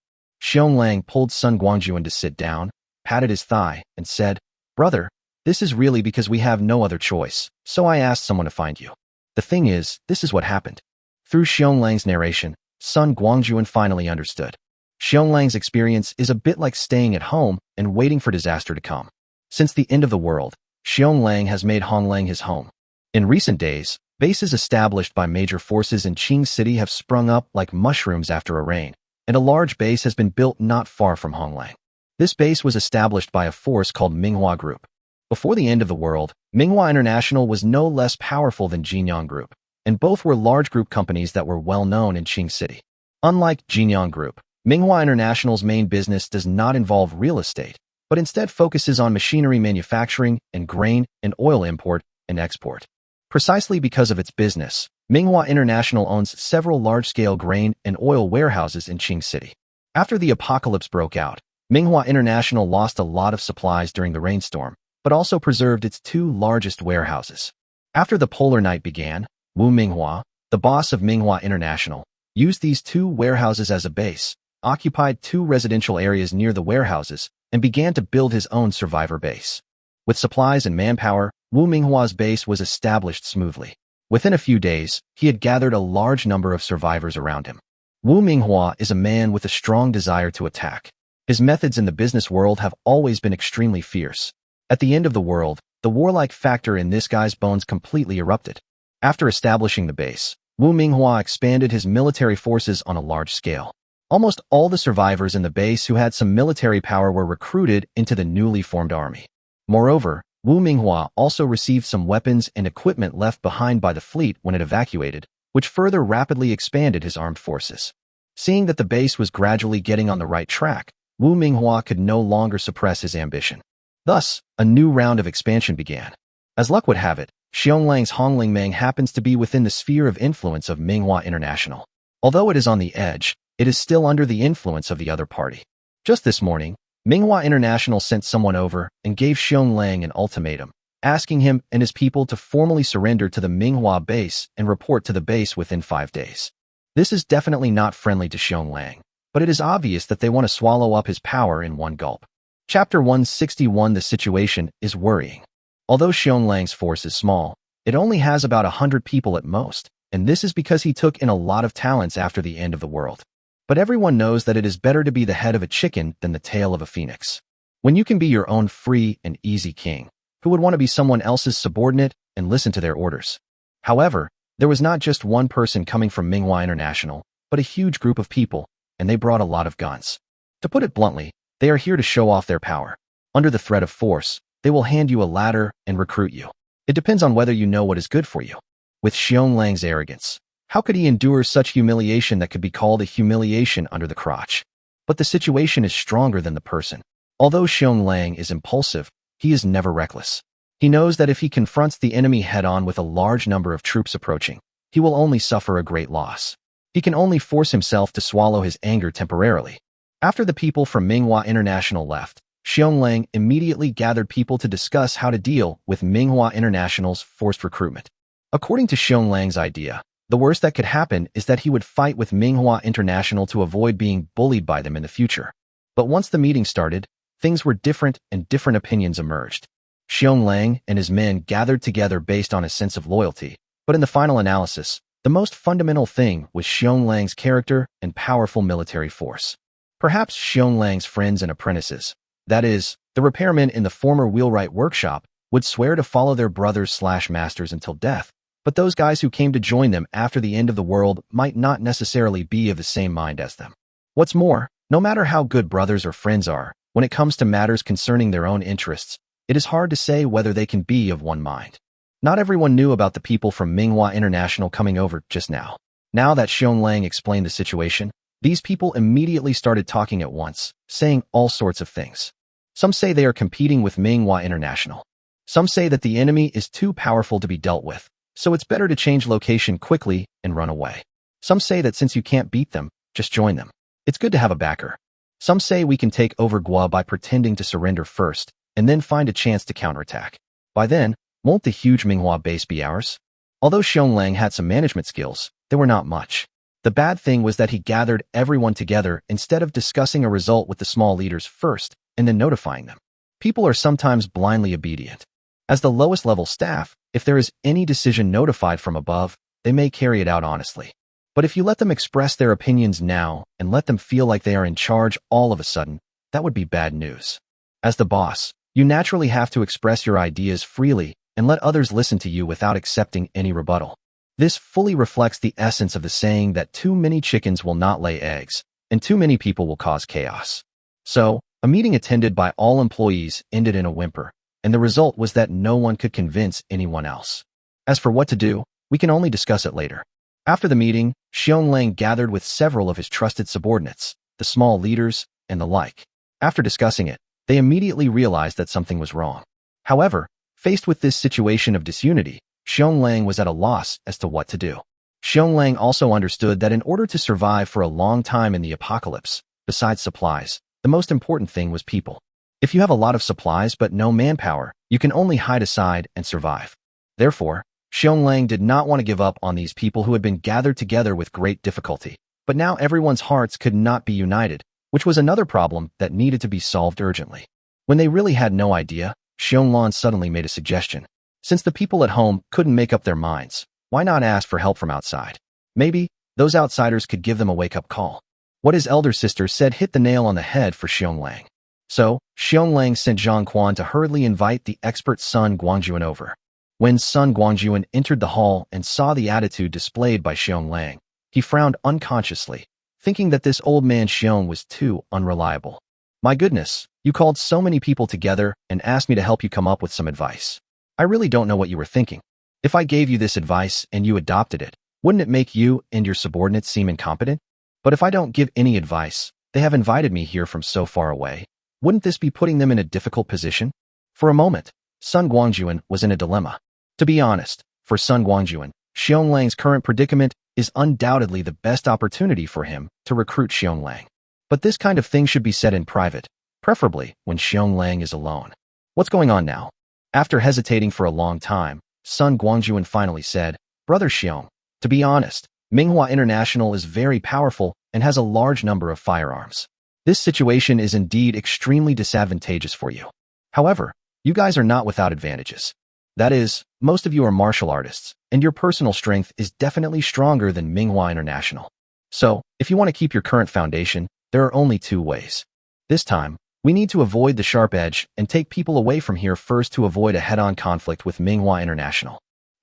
Xiong pulled Sun Guangjun to sit down, patted his thigh, and said, "Brother, this is really because we have no other choice, so I asked someone to find you. The thing is, this is what happened." Through Xiong narration, Sun Guangjun finally understood. Xiong experience is a bit like staying at home and waiting for disaster to come. Since the end of the world, Xiong has made Honglang his home. In recent days, bases established by major forces in Qing City have sprung up like mushrooms after a rain, and a large base has been built not far from Honglang. This base was established by a force called Manhwa Group. Before the end of the world, Manhwa International was no less powerful than Jinyang Group, and both were large group companies that were well known in Qing City. Unlike Jinyang Group, Manhwa International's main business does not involve real estate, but instead focuses on machinery manufacturing and grain and oil import and export. Precisely because of its business, Manhwa International owns several large-scale grain and oil warehouses in Qing City. After the apocalypse broke out, Manhwa International lost a lot of supplies during the rainstorm, but also preserved its two largest warehouses. After the polar night began, Wu Minghua, the boss of Manhwa International, used these two warehouses as a base, occupied two residential areas near the warehouses, and began to build his own survivor base. With supplies and manpower, Wu Minghua's base was established smoothly. Within a few days, he had gathered a large number of survivors around him. Wu Minghua is a man with a strong desire to attack. His methods in the business world have always been extremely fierce. At the end of the world, the warlike factor in this guy's bones completely erupted. After establishing the base, Wu Minghua expanded his military forces on a large scale. Almost all the survivors in the base who had some military power were recruited into the newly formed army. Moreover, Wu Minghua also received some weapons and equipment left behind by the fleet when it evacuated, which further rapidly expanded his armed forces. Seeing that the base was gradually getting on the right track, Wu Minghua could no longer suppress his ambition. Thus, a new round of expansion began. As luck would have it, Xiong Honglingmang happens to be within the sphere of influence of Manhwa International. Although it is on the edge, it is still under the influence of the other party. Just this morning, Manhwa International sent someone over and gave Xiong an ultimatum, asking him and his people to formally surrender to the Manhwa base and report to the base within 5 days. This is definitely not friendly to Xiong, but it is obvious that they want to swallow up his power in one gulp. Chapter 161. The situation is worrying. Although Xiong force is small, it only has about 100 people at most, and this is because he took in a lot of talents after the end of the world. But everyone knows that it is better to be the head of a chicken than the tail of a phoenix. When you can be your own free and easy king, who would want to be someone else's subordinate and listen to their orders? However, There was not just one person coming from Manhwa International, but a huge group of people, and they brought a lot of guns. To put it bluntly, they are here to show off their power. Under the threat of force, they will hand you a ladder and recruit you. It depends on whether you know what is good for you. With Xiong arrogance, how could he endure such humiliation that could be called a humiliation under the crotch? But the situation is stronger than the person. Although Xiong is impulsive, he is never reckless. He knows that if he confronts the enemy head-on with a large number of troops approaching, he will only suffer a great loss. He can only force himself to swallow his anger temporarily. After the people from Manhwa International left, Xiong immediately gathered people to discuss how to deal with Manhwa International's forced recruitment. According to Xiong idea, the worst that could happen is that he would fight with Manhwa International to avoid being bullied by them in the future. But once the meeting started, things were different and different opinions emerged. Xiong and his men gathered together based on a sense of loyalty, but in the final analysis, the most fundamental thing was Xiong character and powerful military force. Perhaps Xiong friends and apprentices, that is, the repairmen in the former wheelwright workshop, would swear to follow their brothers/masters until death, but those guys who came to join them after the end of the world might not necessarily be of the same mind as them. What's more, no matter how good brothers or friends are, when it comes to matters concerning their own interests, it is hard to say whether they can be of one mind. Not everyone knew about the people from Manhwa International coming over just now. Now that Xiong explained the situation, these people immediately started talking at once, saying all sorts of things. Some say they are competing with Manhwa International. Some say that the enemy is too powerful to be dealt with, so it's better to change location quickly and run away. Some say that since you can't beat them, just join them. It's good to have a backer. Some say we can take over Gua by pretending to surrender first, and then find a chance to counterattack. By then, won't the huge Manhwa base be ours? Although Xiong had some management skills, they were not much. The bad thing was that he gathered everyone together instead of discussing a result with the small leaders first and then notifying them. People are sometimes blindly obedient. As the lowest level staff, if there is any decision notified from above, they may carry it out honestly. But if you let them express their opinions now and let them feel like they are in charge all of a sudden, that would be bad news. As the boss, you naturally have to express your ideas freely and let others listen to you without accepting any rebuttal. This fully reflects the essence of the saying that too many chickens will not lay eggs, and too many people will cause chaos. So, a meeting attended by all employees ended in a whimper, and the result was that no one could convince anyone else. As for what to do, we can only discuss it later. After the meeting, Xiong gathered with several of his trusted subordinates, the small leaders, and the like. After discussing it, they immediately realized that something was wrong. However, faced with this situation of disunity, Xiong was at a loss as to what to do. Xiong also understood that in order to survive for a long time in the apocalypse, besides supplies, the most important thing was people. If you have a lot of supplies but no manpower, you can only hide aside and survive. Therefore, Xiong did not want to give up on these people who had been gathered together with great difficulty, but now everyone's hearts could not be united, which was another problem that needed to be solved urgently. When they really had no idea, Xiong suddenly made a suggestion. Since the people at home couldn't make up their minds, why not ask for help from outside? Maybe those outsiders could give them a wake-up call. What his elder sister said hit the nail on the head for Xiong. So, Xiong sent Zhang Quan to hurriedly invite the expert Sun Guangjun over. When Sun Guangjun entered the hall and saw the attitude displayed by Xiong, he frowned unconsciously, thinking that this old man Xiong was too unreliable. My goodness, you called so many people together and asked me to help you come up with some advice. I really don't know what you were thinking. If I gave you this advice and you adopted it, wouldn't it make you and your subordinates seem incompetent? But if I don't give any advice, they have invited me here from so far away. Wouldn't this be putting them in a difficult position? For a moment, Sun Guangjun was in a dilemma. To be honest, for Sun Guangjun, Xiong current predicament is undoubtedly the best opportunity for him to recruit Xiong. But this kind of thing should be said in private, preferably when Xiong is alone. What's going on now? After hesitating for a long time, Sun Guangjun finally said, Brother Xiong, to be honest, Manhwa International is very powerful and has a large number of firearms. This situation is indeed extremely disadvantageous for you. However, you guys are not without advantages. That is, most of you are martial artists, and your personal strength is definitely stronger than Manhwa International. So, if you want to keep your current foundation, there are only two ways. This time, we need to avoid the sharp edge and take people away from here first to avoid a head-on conflict with Manhwa International.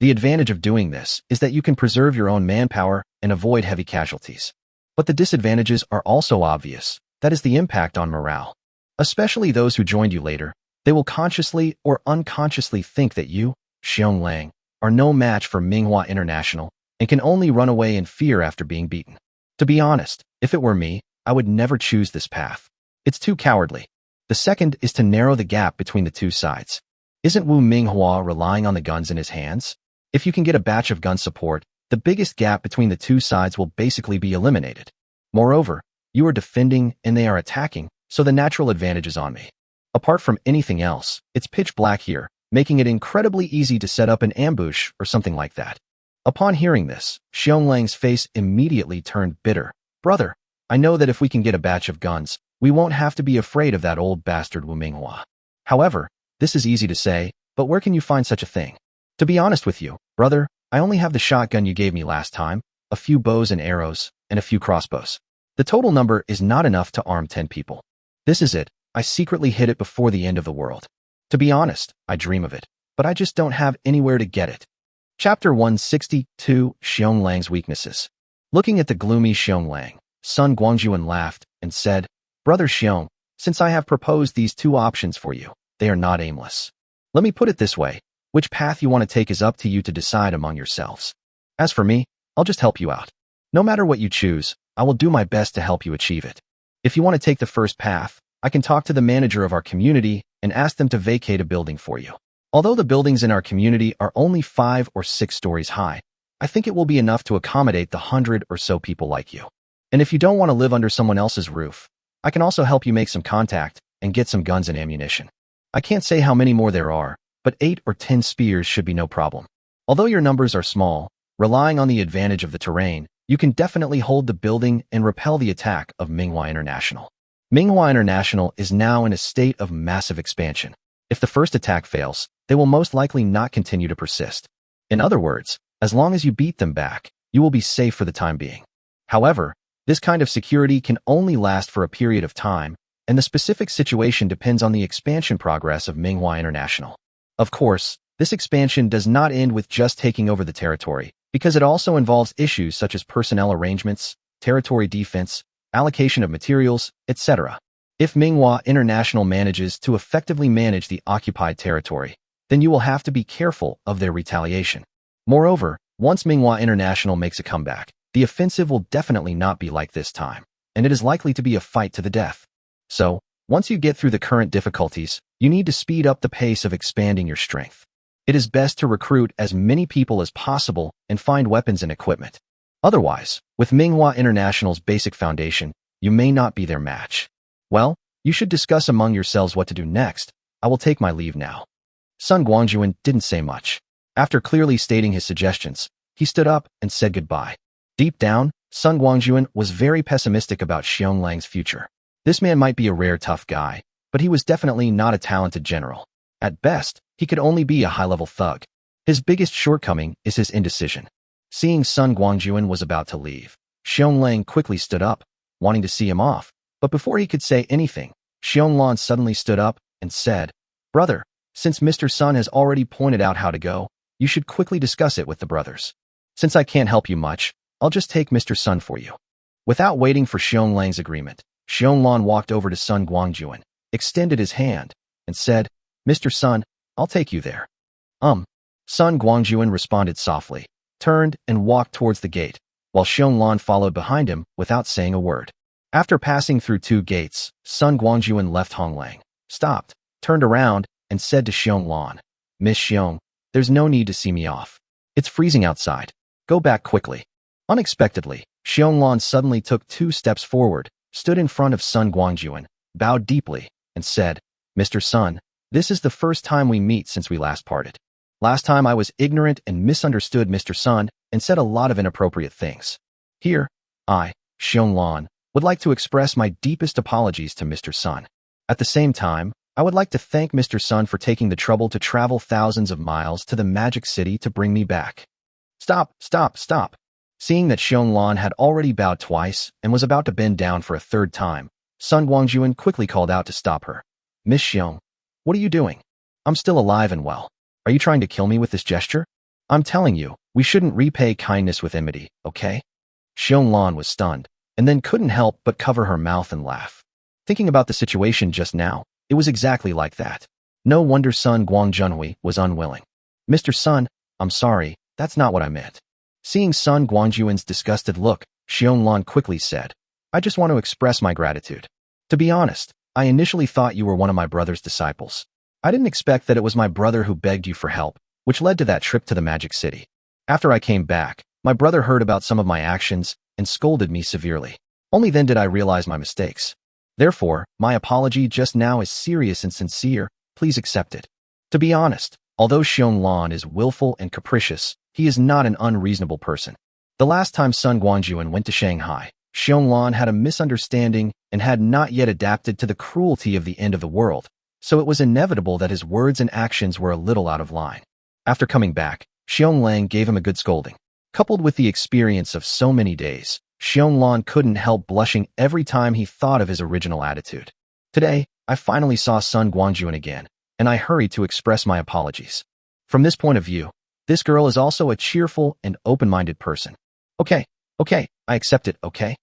The advantage of doing this is that you can preserve your own manpower and avoid heavy casualties. But the disadvantages are also obvious. That is the impact on morale. Especially those who joined you later, they will consciously or unconsciously think that you, Xionglang, are no match for Manhwa International and can only run away in fear after being beaten. To be honest, if it were me, I would never choose this path. It's too cowardly. The second is to narrow the gap between the two sides. Isn't Wu Minghua relying on the guns in his hands? If you can get a batch of gun support, the biggest gap between the two sides will basically be eliminated. Moreover, you are defending and they are attacking, so the natural advantage is on me. Apart from anything else, it's pitch black here, making it incredibly easy to set up an ambush or something like that. Upon hearing this, Xionglan's face immediately turned bitter. Brother, I know that if we can get a batch of guns, we won't have to be afraid of that old bastard Wu Minghua. However, this is easy to say, but where can you find such a thing? To be honest with you, brother, I only have the shotgun you gave me last time, a few bows and arrows, and a few crossbows. The total number is not enough to arm 10 people. This is it. I secretly hid it before the end of the world. To be honest, I dream of it, but I just don't have anywhere to get it. Chapter 162, Xionglan's Weaknesses. Looking at the gloomy Xionglang, Sun Guangjun laughed and said, Brother Xiong, since I have proposed these two options for you, they are not aimless. Let me put it this way, which path you want to take is up to you to decide among yourselves. As for me, I'll just help you out. No matter what you choose, I will do my best to help you achieve it. If you want to take the first path, I can talk to the manager of our community and ask them to vacate a building for you. Although the buildings in our community are only 5 or 6 stories high, I think it will be enough to accommodate the 100 or so people like you. And if you don't want to live under someone else's roof, I can also help you make some contact and get some guns and ammunition. I can't say how many more there are, but 8 or 10 spears should be no problem. Although your numbers are small, relying on the advantage of the terrain, you can definitely hold the building and repel the attack of Manhwa International. Manhwa International is now in a state of massive expansion. If the first attack fails, they will most likely not continue to persist. In other words, as long as you beat them back, you will be safe for the time being. However, this kind of security can only last for a period of time, and the specific situation depends on the expansion progress of Manhwa International. Of course, this expansion does not end with just taking over the territory, because it also involves issues such as personnel arrangements, territory defense, allocation of materials, etc. If Manhwa International manages to effectively manage the occupied territory, then you will have to be careful of their retaliation. Moreover, once Manhwa International makes a comeback, the offensive will definitely not be like this time, and it is likely to be a fight to the death. So, once you get through the current difficulties, you need to speed up the pace of expanding your strength. It is best to recruit as many people as possible and find weapons and equipment. Otherwise, with Manhwa International's basic foundation, you may not be their match. Well, you should discuss among yourselves what to do next. I will take my leave now. Sun Guangjun didn't say much. After clearly stating his suggestions, he stood up and said goodbye. Deep down, Sun Guangjun was very pessimistic about Xionglan's future. This man might be a rare tough guy, but he was definitely not a talented general. At best, he could only be a high-level thug. His biggest shortcoming is his indecision. Seeing Sun Guangjun was about to leave, Xionglang quickly stood up, wanting to see him off. But before he could say anything, Xionglan suddenly stood up and said, Brother, since Mr. Sun has already pointed out how to go, you should quickly discuss it with the brothers. Since I can't help you much, I'll just take Mr. Sun for you. Without waiting for Xionglan's agreement, Xionglan walked over to Sun Guangjun, extended his hand, and said, Mr. Sun, I'll take you there. Sun Guangjun responded softly, turned and walked towards the gate, while Xionglan followed behind him without saying a word. After passing through 2 gates, Sun Guangjun left Honglang, stopped, turned around, and said to Xionglan, Miss Xiong, there's no need to see me off. It's freezing outside. Go back quickly. Unexpectedly, Xionglan suddenly took 2 steps forward, stood in front of Sun Guangjun, bowed deeply, and said, Mr. Sun, this is the first time we meet since we last parted. Last time I was ignorant and misunderstood Mr. Sun and said a lot of inappropriate things. Here, I, Xionglan, would like to express my deepest apologies to Mr. Sun. At the same time, I would like to thank Mr. Sun for taking the trouble to travel thousands of miles to the Magic City to bring me back. Stop, stop, stop. Seeing that Xionglan had already bowed twice and was about to bend down for a 3rd time, Sun Guangjun quickly called out to stop her. Miss Xiong, what are you doing? I'm still alive and well. Are you trying to kill me with this gesture? I'm telling you, we shouldn't repay kindness with enmity, okay? Xionglan was stunned, and then couldn't help but cover her mouth and laugh. Thinking about the situation just now, it was exactly like that. No wonder Sun Guangjun was unwilling. Mr. Sun, I'm sorry, that's not what I meant. Seeing Sun Guangjun's disgusted look, Xionglan quickly said, I just want to express my gratitude. To be honest, I initially thought you were one of my brother's disciples. I didn't expect that it was my brother who begged you for help, which led to that trip to the Magic City. After I came back, my brother heard about some of my actions and scolded me severely. Only then did I realize my mistakes. Therefore, my apology just now is serious and sincere. Please accept it. To be honest, although Xionglan is willful and capricious, he is not an unreasonable person. The last time Sun Guangjun went to Shanghai, Xionglan had a misunderstanding and had not yet adapted to the cruelty of the end of the world, so it was inevitable that his words and actions were a little out of line. After coming back, Xionglan gave him a good scolding. Coupled with the experience of so many days, Xionglan couldn't help blushing every time he thought of his original attitude. Today, I finally saw Sun Guangjun again, and I hurried to express my apologies. From this point of view, this girl is also a cheerful and open-minded person. Okay, I accept it, okay?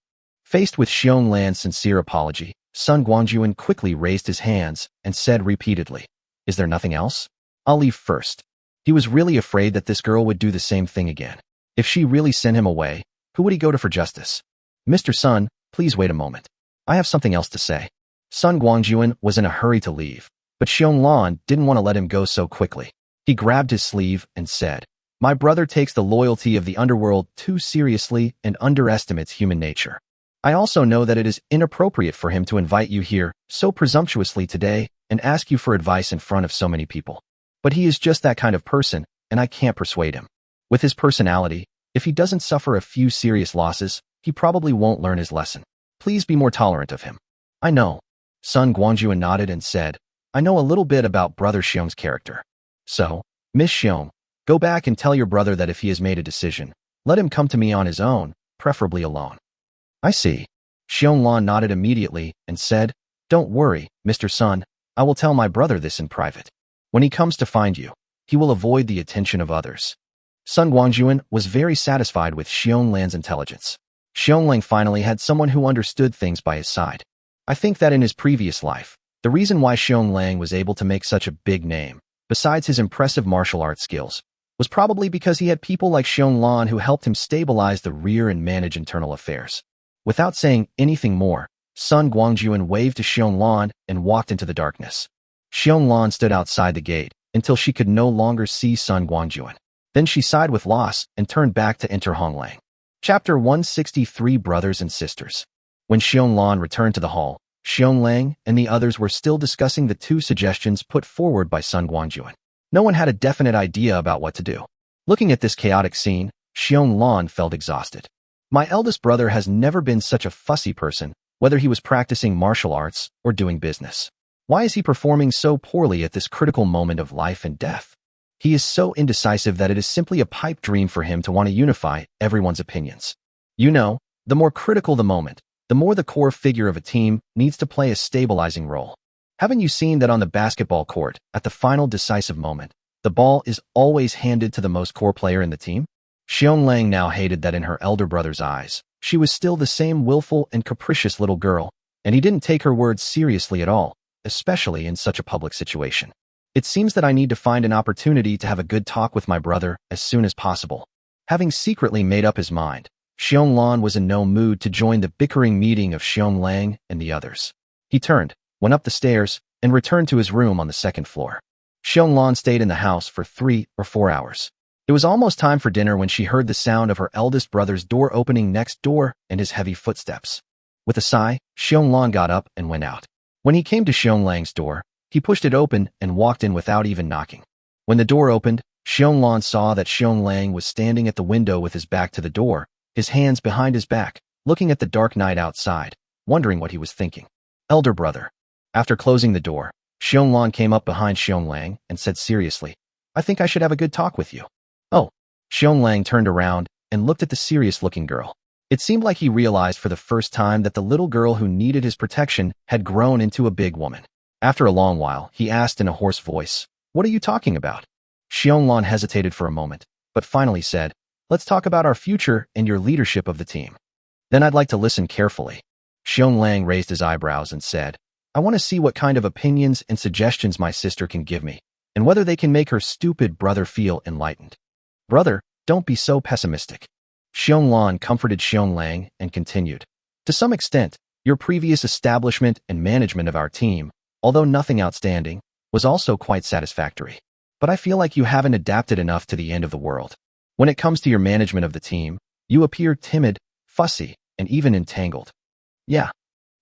Faced with Xionglan's sincere apology, Sun Guangjun quickly raised his hands and said repeatedly, Is there nothing else? I'll leave first. He was really afraid that this girl would do the same thing again. If she really sent him away, who would he go to for justice? Mr. Sun, please wait a moment. I have something else to say. Sun Guangjun was in a hurry to leave, but Xionglan didn't want to let him go so quickly. He grabbed his sleeve and said, My brother takes the loyalty of the underworld too seriously and underestimates human nature. I also know that it is inappropriate for him to invite you here so presumptuously today and ask you for advice in front of so many people. But he is just that kind of person, and I can't persuade him. With his personality, if he doesn't suffer a few serious losses, he probably won't learn his lesson. Please be more tolerant of him. I know. Sun Guangjun nodded and said, I know a little bit about Brother Xiong's character. So, Miss Xiong, go back and tell your brother that if he has made a decision, let him come to me on his own, preferably alone. I see. Xionglan nodded immediately and said, Don't worry, Mr. Sun, I will tell my brother this in private. When he comes to find you, he will avoid the attention of others. Sun Guangjun was very satisfied with Xionglan's intelligence. Xionglan finally had someone who understood things by his side. I think that in his previous life, the reason why Xionglan was able to make such a big name, besides his impressive martial arts skills, was probably because he had people like Xionglan who helped him stabilize the rear and manage internal affairs. Without saying anything more, Sun Guangjun waved to Xionglan and walked into the darkness. Xionglan stood outside the gate until she could no longer see Sun Guangjun. Then she sighed with loss and turned back to enter Honglang. Chapter 163 Brothers and Sisters. When Xionglan returned to the hall, Xionglang and the others were still discussing the two suggestions put forward by Sun Guangjun. No one had a definite idea about what to do. Looking at this chaotic scene, Xionglan felt exhausted. My eldest brother has never been such a fussy person, whether he was practicing martial arts or doing business. Why is he performing so poorly at this critical moment of life and death? He is so indecisive that it is simply a pipe dream for him to want to unify everyone's opinions. You know, the more critical the moment, the more the core figure of a team needs to play a stabilizing role. Haven't you seen that on the basketball court, at the final decisive moment, the ball is always handed to the most core player in the team? Xionglang now hated that in her elder brother's eyes, she was still the same willful and capricious little girl, and he didn't take her words seriously at all, especially in such a public situation. It seems that I need to find an opportunity to have a good talk with my brother as soon as possible. Having secretly made up his mind, Xionglan was in no mood to join the bickering meeting of Xionglang and the others. He turned, went up the stairs, and returned to his room on the second floor. Xionglan stayed in the house for 3 or 4 hours. It was almost time for dinner when she heard the sound of her eldest brother's door opening next door and his heavy footsteps. With a sigh, Xionglan got up and went out. When he came to Xionglan's door, he pushed it open and walked in without even knocking. When the door opened, Xionglan saw that Xionglang was standing at the window with his back to the door, his hands behind his back, looking at the dark night outside, wondering what he was thinking. Elder brother. After closing the door, Xionglan came up behind Xionglang and said seriously, I think I should have a good talk with you. Oh. Xionglang turned around and looked at the serious-looking girl. It seemed like he realized for the first time that the little girl who needed his protection had grown into a big woman. After a long while, he asked in a hoarse voice, What are you talking about? Xionglan hesitated for a moment, but finally said, "Let's talk about our future and your leadership of the team. Then I'd like to listen carefully." Xionglang raised his eyebrows and said, "I want to see what kind of opinions and suggestions my sister can give me, and whether they can make her stupid brother feel enlightened." "Brother, don't be so pessimistic." Xionglan comforted Xionglang and continued, "To some extent, your previous establishment and management of our team, although nothing outstanding, was also quite satisfactory. But I feel like you haven't adapted enough to the end of the world. When it comes to your management of the team, you appear timid, fussy, and even entangled." "Yeah."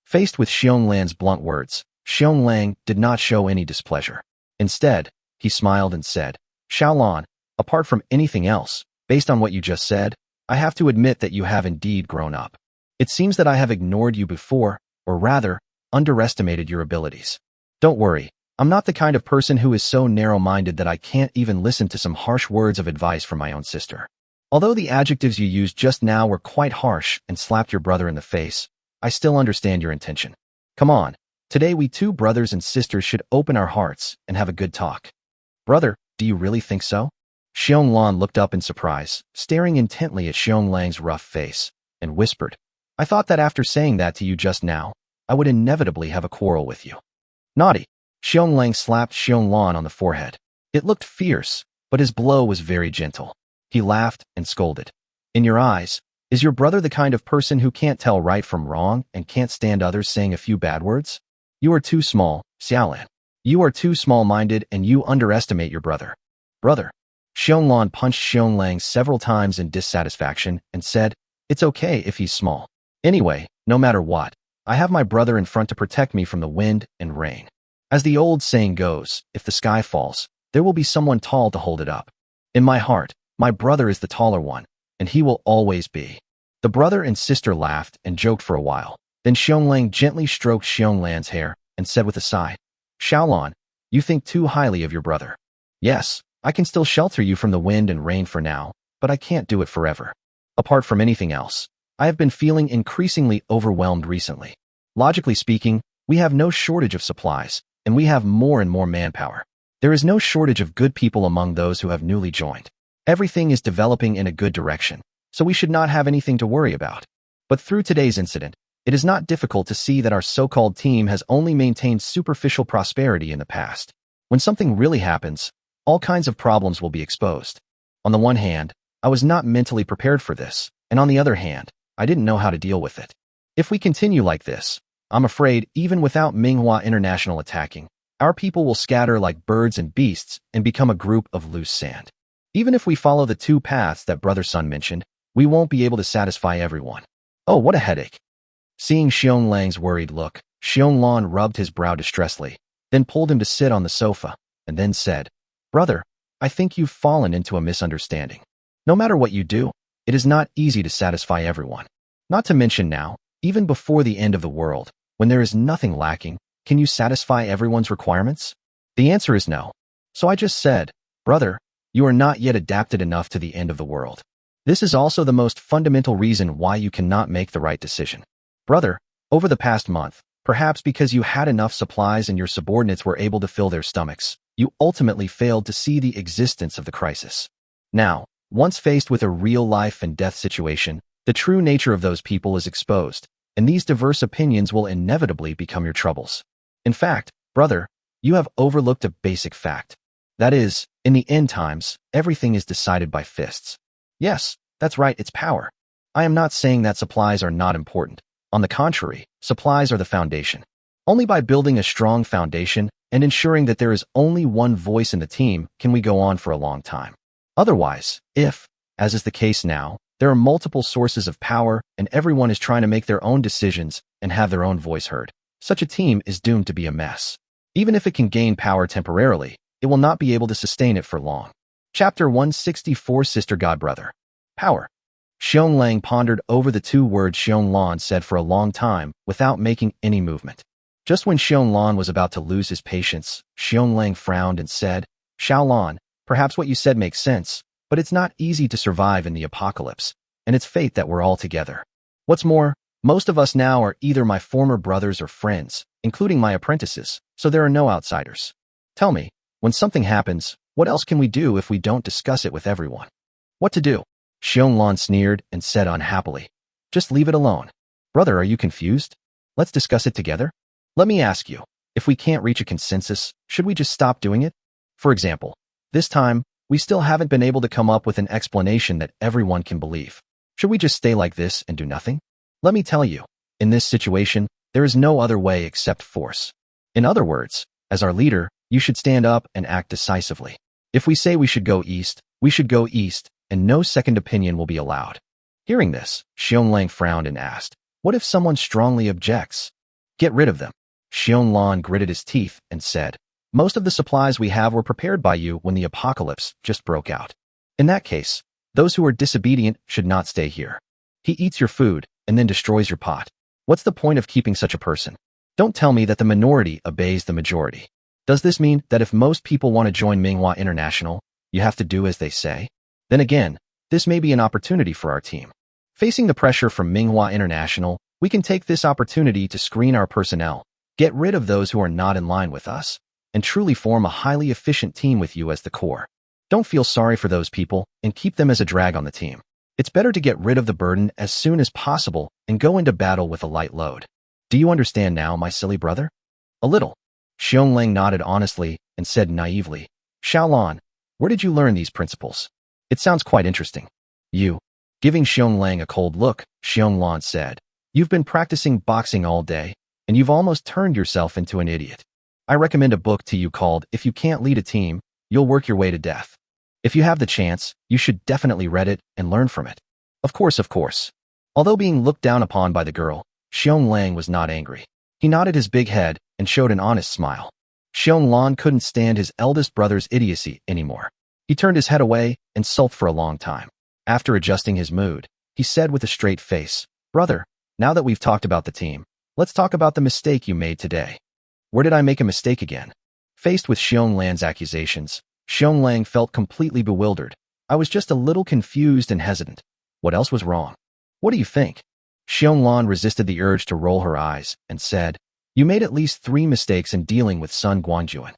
Faced with Xionglan's blunt words, Xionglang did not show any displeasure. Instead, he smiled and said, "Xiaolan, apart from anything else, based on what you just said, I have to admit that you have indeed grown up. It seems that I have ignored you before, or rather, underestimated your abilities. Don't worry, I'm not the kind of person who is so narrow-minded that I can't even listen to some harsh words of advice from my own sister. Although the adjectives you used just now were quite harsh and slapped your brother in the face, I still understand your intention. Come on, today we two brothers and sisters should open our hearts and have a good talk." "Brother, do you really think so?" Xionglan looked up in surprise, staring intently at Xionglan's rough face, and whispered, "I thought that after saying that to you just now, I would inevitably have a quarrel with you." "Naughty." Xionglang slapped Xionglan on the forehead. It looked fierce, but his blow was very gentle. He laughed and scolded. "In your eyes, is your brother the kind of person who can't tell right from wrong and can't stand others saying a few bad words? You are too small, Xiaolan. You are too small-minded and you underestimate your brother." "Brother." Xionglan punched Xionglang several times in dissatisfaction and said, "It's okay if he's small. Anyway, no matter what, I have my brother in front to protect me from the wind and rain. As the old saying goes, if the sky falls, there will be someone tall to hold it up. In my heart, my brother is the taller one, and he will always be." The brother and sister laughed and joked for a while. Then Xionglang gently stroked Xionglan's hair and said with a sigh, "Xiaolan, you think too highly of your brother. Yes, I can still shelter you from the wind and rain for now, but I can't do it forever. Apart from anything else, I have been feeling increasingly overwhelmed recently. Logically speaking, we have no shortage of supplies, and we have more and more manpower. There is no shortage of good people among those who have newly joined. Everything is developing in a good direction, so we should not have anything to worry about. But through today's incident, it is not difficult to see that our so-called team has only maintained superficial prosperity in the past. When something really happens, all kinds of problems will be exposed. On the one hand, I was not mentally prepared for this, and on the other hand, I didn't know how to deal with it. If we continue like this, I'm afraid even without manhwa International attacking, our people will scatter like birds and beasts and become a group of loose sand. Even if we follow the two paths that Brother Sun mentioned, we won't be able to satisfy everyone. Oh, what a headache." Seeing Xionglan's worried look, Xionglan rubbed his brow distressfully, then pulled him to sit on the sofa, and then said, "Brother, I think you've fallen into a misunderstanding. No matter what you do, it is not easy to satisfy everyone. Not to mention now, even before the end of the world, when there is nothing lacking, can you satisfy everyone's requirements? The answer is no. So I just said, brother, you are not yet adapted enough to the end of the world. This is also the most fundamental reason why you cannot make the right decision. Brother, over the past month, perhaps because you had enough supplies and your subordinates were able to fill their stomachs, you ultimately failed to see the existence of the crisis. Now, once faced with a real life and death situation, the true nature of those people is exposed, and these diverse opinions will inevitably become your troubles. In fact, brother, you have overlooked a basic fact. That is, in the end times, everything is decided by fists. Yes, that's right, it's power. I am not saying that supplies are not important. On the contrary, supplies are the foundation. Only by building a strong foundation and ensuring that there is only one voice in the team can we go on for a long time. Otherwise, if, as is the case now, there are multiple sources of power and everyone is trying to make their own decisions and have their own voice heard, such a team is doomed to be a mess. Even if it can gain power temporarily, it will not be able to sustain it for long. Chapter 164 Sister Godbrother. Power. Xionglang pondered over the two words Xionglan said for a long time without making any movement. Just when Xionglan was about to lose his patience, Xionglang frowned and said, Xiaolan, perhaps what you said makes sense, but it's not easy to survive in the apocalypse, and it's fate that we're all together. What's more, most of us now are either my former brothers or friends, including my apprentices, so there are no outsiders. Tell me, when something happens, what else can we do if we don't discuss it with everyone? What to do? Xionglan sneered and said unhappily. Just leave it alone. Brother, are you confused? Let's discuss it together. Let me ask you, if we can't reach a consensus, should we just stop doing it? For example, this time, we still haven't been able to come up with an explanation that everyone can believe. Should we just stay like this and do nothing? Let me tell you, in this situation, there is no other way except force. In other words, as our leader, you should stand up and act decisively. If we say we should go east, we should go east, and no second opinion will be allowed. Hearing this, Xionglang frowned and asked, what if someone strongly objects? Get rid of them. Xionglan gritted his teeth and said, most of the supplies we have were prepared by you when the apocalypse just broke out. In that case, those who are disobedient should not stay here. He eats your food and then destroys your pot. What's the point of keeping such a person? Don't tell me that the minority obeys the majority. Does this mean that if most people want to join Manhwa International, you have to do as they say? Then again, this may be an opportunity for our team. Facing the pressure from Manhwa International, we can take this opportunity to screen our personnel, get rid of those who are not in line with us, and truly form a highly efficient team with you as the core. Don't feel sorry for those people and keep them as a drag on the team. It's better to get rid of the burden as soon as possible and go into battle with a light load. Do you understand now, my silly brother? A little. Xionglang nodded honestly and said naively, Xiaolan, where did you learn these principles? It sounds quite interesting. You. Giving Xionglang a cold look, Xionglan said, you've been practicing boxing all day, and you've almost turned yourself into an idiot. I recommend a book to you called If You Can't Lead a Team, You'll Work Your Way to Death. If you have the chance, you should definitely read it and learn from it. Of course. Although being looked down upon by the girl, Xionglang was not angry. He nodded his big head and showed an honest smile. Xionglan couldn't stand his eldest brother's idiocy anymore. He turned his head away and sulked for a long time. After adjusting his mood, he said with a straight face, Brother, now that we've talked about the team, let's talk about the mistake you made today. Where did I make a mistake again? Faced with Xionglan's accusations, Xionglang felt completely bewildered. I was just a little confused and hesitant. What else was wrong? What do you think? Xionglan resisted the urge to roll her eyes and said, you made at least 3 mistakes in dealing with Sun Guangjun.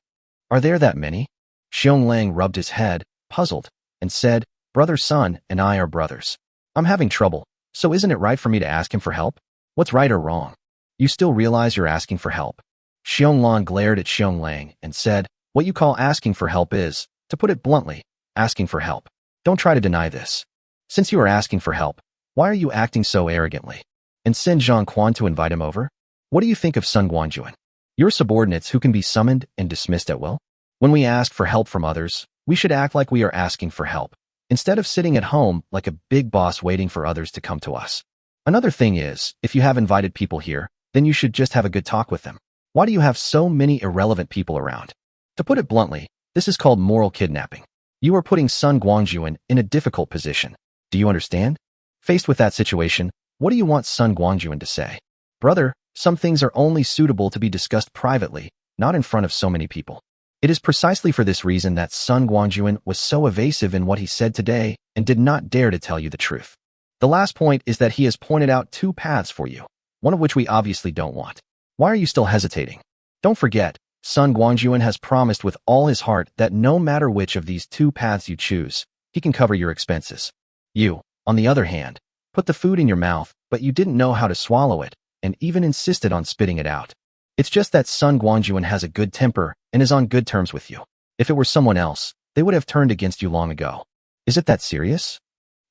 Are there that many? Xionglang rubbed his head, puzzled, and said, Brother Sun and I are brothers. I'm having trouble, so isn't it right for me to ask him for help? What's right or wrong? You still realize you're asking for help? Xionglan glared at Xionglang and said, what you call asking for help is, to put it bluntly, asking for help. Don't try to deny this. Since you are asking for help, why are you acting so arrogantly? And send Zhang Quan to invite him over? What do you think of Sun Guangjun? Your subordinates who can be summoned and dismissed at will? When we ask for help from others, we should act like we are asking for help, instead of sitting at home like a big boss waiting for others to come to us. Another thing is, if you have invited people here, then you should just have a good talk with them. Why do you have so many irrelevant people around? To put it bluntly, this is called moral kidnapping. You are putting Sun Guangjun in a difficult position. Do you understand? Faced with that situation, what do you want Sun Guangjun to say? Brother, some things are only suitable to be discussed privately, not in front of so many people. It is precisely for this reason that Sun Guangjun was so evasive in what he said today and did not dare to tell you the truth. The last point is that he has pointed out 2 paths for you, one of which we obviously don't want. Why are you still hesitating? Don't forget, Sun Guangjun has promised with all his heart that no matter which of these 2 paths you choose, he can cover your expenses. You, on the other hand, put the food in your mouth, but you didn't know how to swallow it, and even insisted on spitting it out. It's just that Sun Guangjun has a good temper and is on good terms with you. If it were someone else, they would have turned against you long ago. Is it that serious?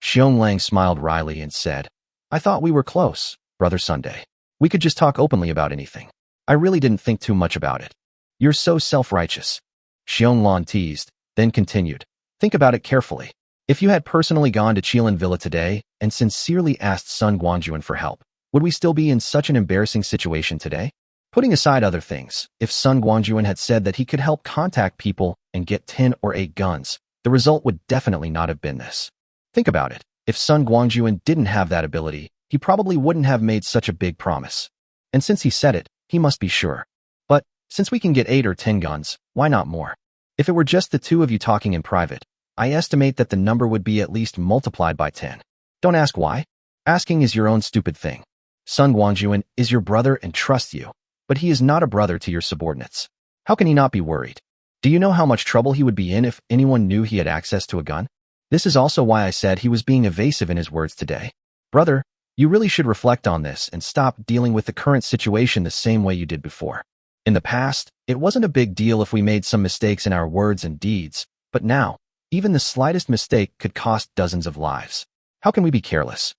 Xionglang smiled wryly and said, I thought we were close, Brother Sunday. We could just talk openly about anything. I really didn't think too much about it. You're so self-righteous. Xionglan teased, then continued. Think about it carefully. If you had personally gone to Qilin Villa today and sincerely asked Sun Guangjun for help, would we still be in such an embarrassing situation today? Putting aside other things, if Sun Guangjun had said that he could help contact people and get 10 or 8 guns, the result would definitely not have been this. Think about it. If Sun Guangjun didn't have that ability, he probably wouldn't have made such a big promise. And since he said it, he must be sure. But, since we can get 8 or 10 guns, why not more? If it were just the 2 of you talking in private, I estimate that the number would be at least multiplied by 10. Don't ask why. Asking is your own stupid thing. Sun Guangjun is your brother and trusts you, but he is not a brother to your subordinates. How can he not be worried? Do you know how much trouble he would be in if anyone knew he had access to a gun? This is also why I said he was being evasive in his words today. Brother, you really should reflect on this and stop dealing with the current situation the same way you did before. In the past, it wasn't a big deal if we made some mistakes in our words and deeds, but now, even the slightest mistake could cost dozens of lives. How can we be careless?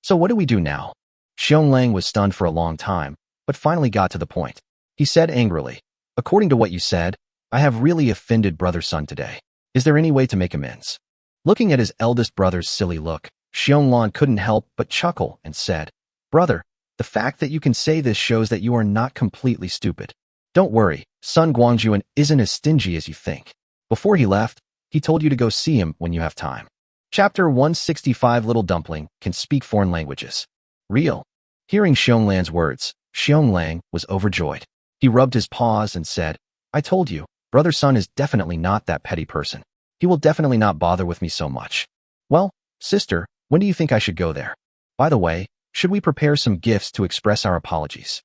So what do we do now? Xionglang was stunned for a long time, but finally got to the point. He said angrily, according to what you said, I have really offended Brother Sun today. Is there any way to make amends? Looking at his eldest brother's silly look, Xionglan couldn't help but chuckle and said, Brother, the fact that you can say this shows that you are not completely stupid. Don't worry, Sun Guangjun isn't as stingy as you think. Before he left, he told you to go see him when you have time. Chapter 165 Little Dumpling can speak foreign languages. Real. Hearing Xionglan's words, Xionglang was overjoyed. He rubbed his paws and said, I told you, Brother Sun is definitely not that petty person. He will definitely not bother with me so much. Well, sister, when do you think I should go there? By the way, should we prepare some gifts to express our apologies?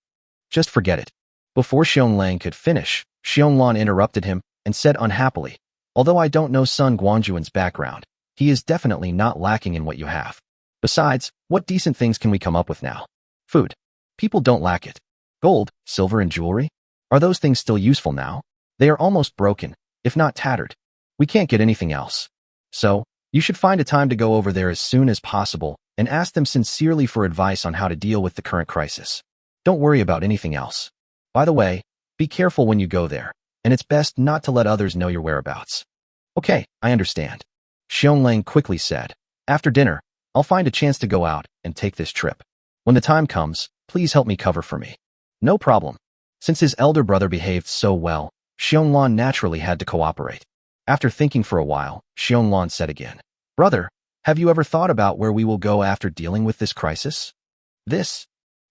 Just forget it. Before Xionglang could finish, Xionglan interrupted him and said unhappily, although I don't know Sun Guangjun's background, he is definitely not lacking in what you have. Besides, what decent things can we come up with now? Food. People don't lack it. Gold, silver, and jewelry? Are those things still useful now? They are almost broken, if not tattered. We can't get anything else. So, you should find a time to go over there as soon as possible and ask them sincerely for advice on how to deal with the current crisis. Don't worry about anything else. By the way, be careful when you go there, and it's best not to let others know your whereabouts. Okay, I understand. Xionglang quickly said, after dinner, I'll find a chance to go out and take this trip. When the time comes, please help me cover for me. No problem. Since his elder brother behaved so well, Xionglan naturally had to cooperate. After thinking for a while, Xionglan said again, Brother, have you ever thought about where we will go after dealing with this crisis? This?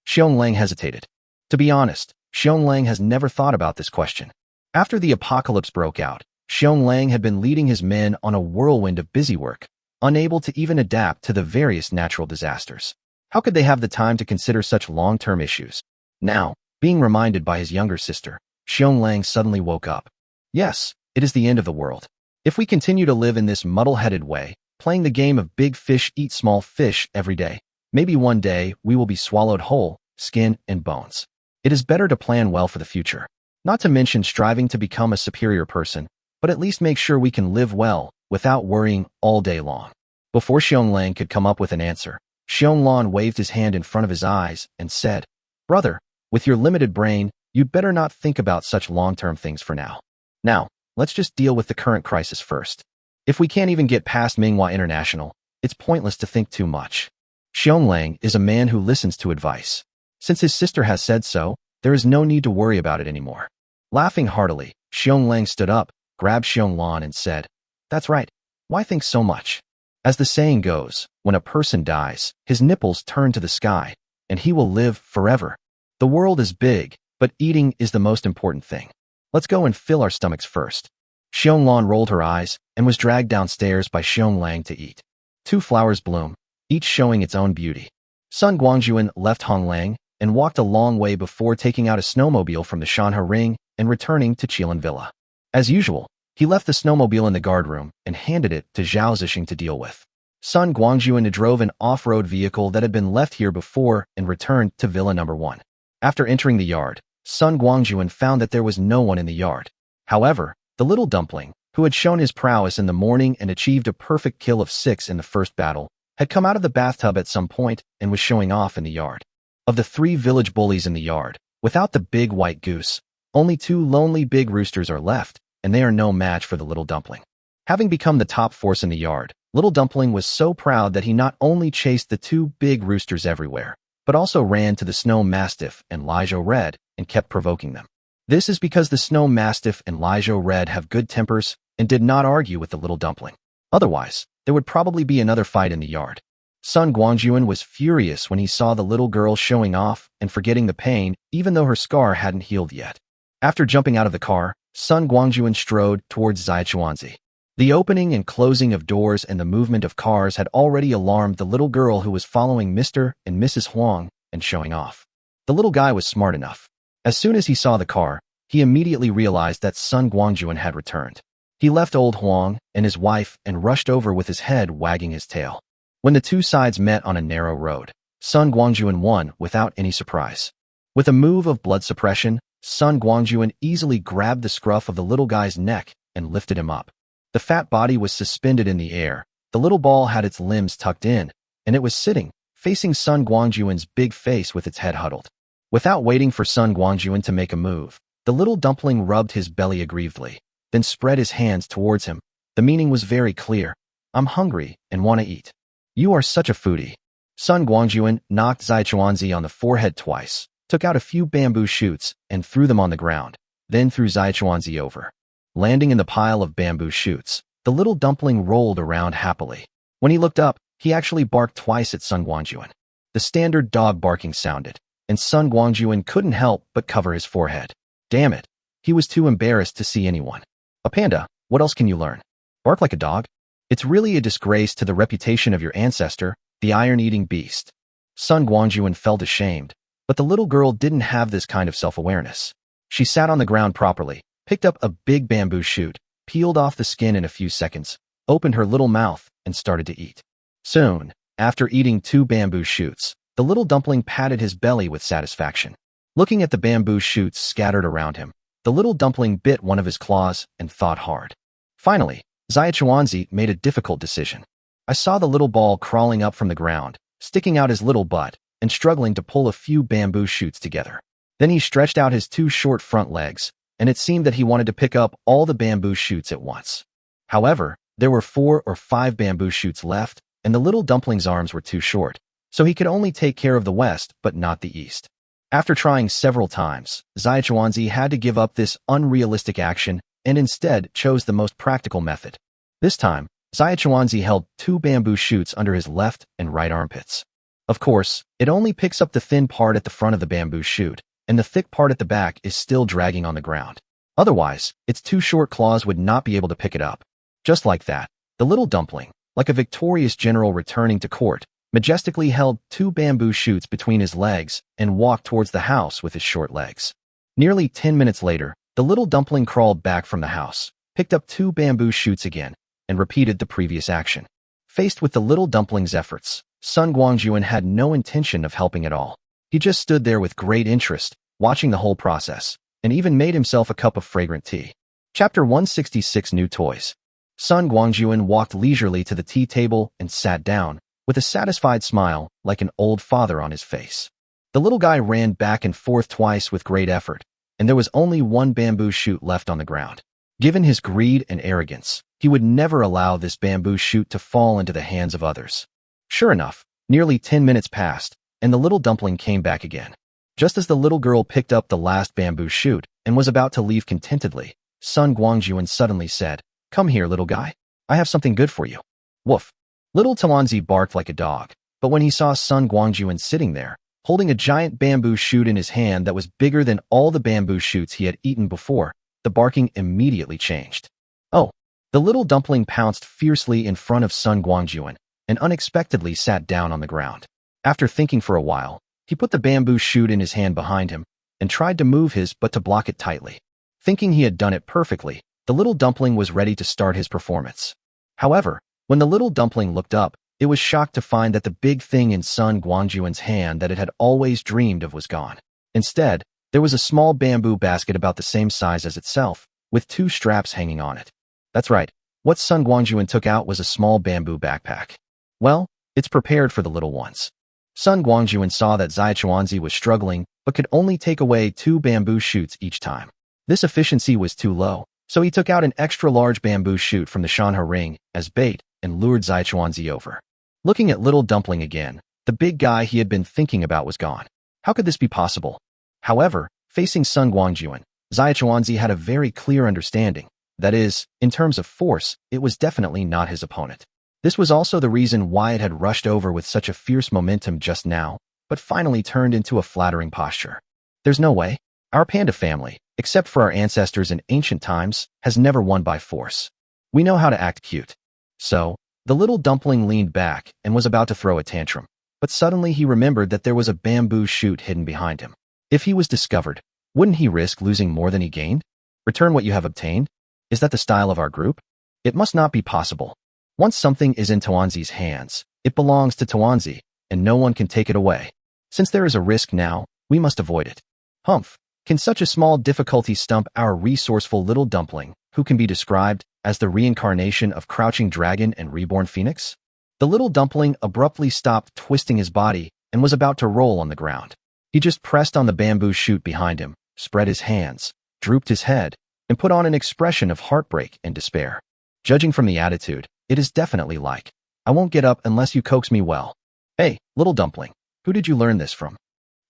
Xionglang hesitated. To be honest, Xionglang has never thought about this question. After the apocalypse broke out, Xionglang had been leading his men on a whirlwind of busy work, unable to even adapt to the various natural disasters. How could they have the time to consider such long-term issues? Now, being reminded by his younger sister, Xionglang suddenly woke up. Yes, it is the end of the world. If we continue to live in this muddle-headed way, playing the game of big fish eat small fish every day, maybe one day we will be swallowed whole, skin and bones. It is better to plan well for the future. Not to mention striving to become a superior person, but at least make sure we can live well, without worrying all day long. Before Xionglang could come up with an answer, Xionglan waved his hand in front of his eyes and said, Brother, with your limited brain, you'd better not think about such long-term things for now. Now, let's just deal with the current crisis first. If we can't even get past Manhwa International, it's pointless to think too much. Xionglang is a man who listens to advice. Since his sister has said so, there is no need to worry about it anymore. Laughing heartily, Xionglang stood up, grabbed Xionglan and said, That's right. Why think so much? As the saying goes, when a person dies, his nipples turn to the sky, and he will live forever. The world is big, but eating is the most important thing. Let's go and fill our stomachs first. Xionglan rolled her eyes and was dragged downstairs by Xionglang to eat. 2 flowers bloom, each showing its own beauty. Sun Guangjun left Honglang and walked a long way before taking out a snowmobile from the Shanhe Ring and returning to Qilin Villa. As usual, he left the snowmobile in the guardroom and handed it to Zhao Zixing to deal with. Sun Guangjun drove an off-road vehicle that had been left here before and returned to Villa Number 1. After entering the yard, Sun Guangjun found that there was no one in the yard. However, the little dumpling, who had shown his prowess in the morning and achieved a perfect kill of 6 in the first battle, had come out of the bathtub at some point and was showing off in the yard. Of the 3 village bullies in the yard, without the big white goose, only 2 lonely big roosters are left, and they are no match for the little dumpling. Having become the top force in the yard, little dumpling was so proud that he not only chased the 2 big roosters everywhere, but also ran to the snow mastiff and Lijo Red and kept provoking them. This is because the snow mastiff and Lijo Red have good tempers and did not argue with the little dumpling. Otherwise, there would probably be another fight in the yard. Sun Guangjun was furious when he saw the little girl showing off and forgetting the pain, even though her scar hadn't healed yet. After jumping out of the car, Sun Guangjun strode towards Zaichuanzi. The opening and closing of doors and the movement of cars had already alarmed the little girl who was following Mr. and Mrs. Huang and showing off. The little guy was smart enough. As soon as he saw the car, he immediately realized that Sun Guangjun had returned. He left old Huang and his wife and rushed over with his head wagging his tail. When the two sides met on a narrow road, Sun Guangjun won without any surprise. With a move of blood suppression, Sun Guangjun easily grabbed the scruff of the little guy's neck and lifted him up. The fat body was suspended in the air, the little ball had its limbs tucked in, and it was sitting, facing Sun Guangjun's big face with its head huddled. Without waiting for Sun Guangjun to make a move, the little dumpling rubbed his belly aggrievedly, then spread his hands towards him. The meaning was very clear. I'm hungry and want to eat. You are such a foodie. Sun Guangjun knocked Zai Chuanzi on the forehead twice, took out a few bamboo shoots and threw them on the ground, then threw Zai Chuanzi over. Landing in the pile of bamboo shoots, the little dumpling rolled around happily. When he looked up, he actually barked twice at Sun Guangjun. The standard dog barking sounded, and Sun Guangjun couldn't help but cover his forehead. Damn it. He was too embarrassed to see anyone. A panda, what else can you learn? Bark like a dog? It's really a disgrace to the reputation of your ancestor, the iron-eating beast. Sun Guangjun felt ashamed, but the little girl didn't have this kind of self-awareness. She sat on the ground properly, picked up a big bamboo shoot, peeled off the skin in a few seconds, opened her little mouth, and started to eat. Soon, after eating 2 bamboo shoots, the little dumpling patted his belly with satisfaction. Looking at the bamboo shoots scattered around him, the little dumpling bit one of his claws and thought hard. Finally, Zai Chuanzi made a difficult decision. I saw the little ball crawling up from the ground, sticking out his little butt, and struggling to pull a few bamboo shoots together. Then he stretched out his 2 short front legs, and it seemed that he wanted to pick up all the bamboo shoots at once. However, there were 4 or 5 bamboo shoots left, and the little dumpling's arms were too short, so he could only take care of the west but not the east. After trying several times, Zai Chuanzi had to give up this unrealistic action and instead chose the most practical method. This time, Zai Chuanzi held 2 bamboo shoots under his left and right armpits. Of course, it only picks up the thin part at the front of the bamboo shoot, and the thick part at the back is still dragging on the ground. Otherwise, its 2 short claws would not be able to pick it up. Just like that, the little dumpling, like a victorious general returning to court, majestically held 2 bamboo shoots between his legs and walked towards the house with his short legs. Nearly 10 minutes later, the little dumpling crawled back from the house, picked up 2 bamboo shoots again, and repeated the previous action. Faced with the little dumpling's efforts, Sun Guangjun had no intention of helping at all. He just stood there with great interest, watching the whole process, and even made himself a cup of fragrant tea. Chapter 166 New Toys. Sun Guangjun walked leisurely to the tea table and sat down, with a satisfied smile, like an old father on his face. The little guy ran back and forth twice with great effort, and there was only 1 bamboo shoot left on the ground. Given his greed and arrogance, he would never allow this bamboo shoot to fall into the hands of others. Sure enough, nearly 10 minutes passed, and the little dumpling came back again. Just as the little girl picked up the last bamboo shoot and was about to leave contentedly, Sun Guangjun suddenly said, "Come here, little guy. I have something good for you." Woof. Little Chuanzi barked like a dog, but when he saw Sun Guangjun sitting there, holding a giant bamboo shoot in his hand that was bigger than all the bamboo shoots he had eaten before, the barking immediately changed. Oh! The little dumpling pounced fiercely in front of Sun Guangjun and unexpectedly sat down on the ground. After thinking for a while, he put the bamboo shoot in his hand behind him and tried to move his butt to block it tightly. Thinking he had done it perfectly, the little dumpling was ready to start his performance. However, when the little dumpling looked up, it was shocked to find that the big thing in Sun Guangjun's hand that it had always dreamed of was gone. Instead, there was a small bamboo basket about the same size as itself, with 2 straps hanging on it. That's right, what Sun Guangjun took out was a small bamboo backpack. Well, it's prepared for the little ones. Sun Guangjun saw that Zai Chuanzi was struggling, but could only take away 2 bamboo shoots each time. This efficiency was too low, so he took out an extra-large bamboo shoot from the shanha ring as bait and lured Zai Chuanzi over. Looking at little dumpling again, the big guy he had been thinking about was gone. How could this be possible? However, facing Sun Guangjun, Zai Chuanzi had a very clear understanding. That is, in terms of force, it was definitely not his opponent. This was also the reason why it had rushed over with such a fierce momentum just now, but finally turned into a flattering posture. There's no way. Our panda family, except for our ancestors in ancient times, has never won by force. We know how to act cute. So, the little dumpling leaned back and was about to throw a tantrum, but suddenly he remembered that there was a bamboo shoot hidden behind him. If he was discovered, wouldn't he risk losing more than he gained? Return what you have obtained? Is that the style of our group? It must not be possible. Once something is in Tuanzi's hands, it belongs to Tuanzi, and no one can take it away. Since there is a risk now, we must avoid it. Humph! Can such a small difficulty stump our resourceful little dumpling, who can be described as the reincarnation of Crouching Dragon and Reborn Phoenix? The little dumpling abruptly stopped twisting his body and was about to roll on the ground. He just pressed on the bamboo shoot behind him, spread his hands, drooped his head, and put on an expression of heartbreak and despair. Judging from the attitude, it is definitely like, I won't get up unless you coax me well. Hey, little dumpling, who did you learn this from?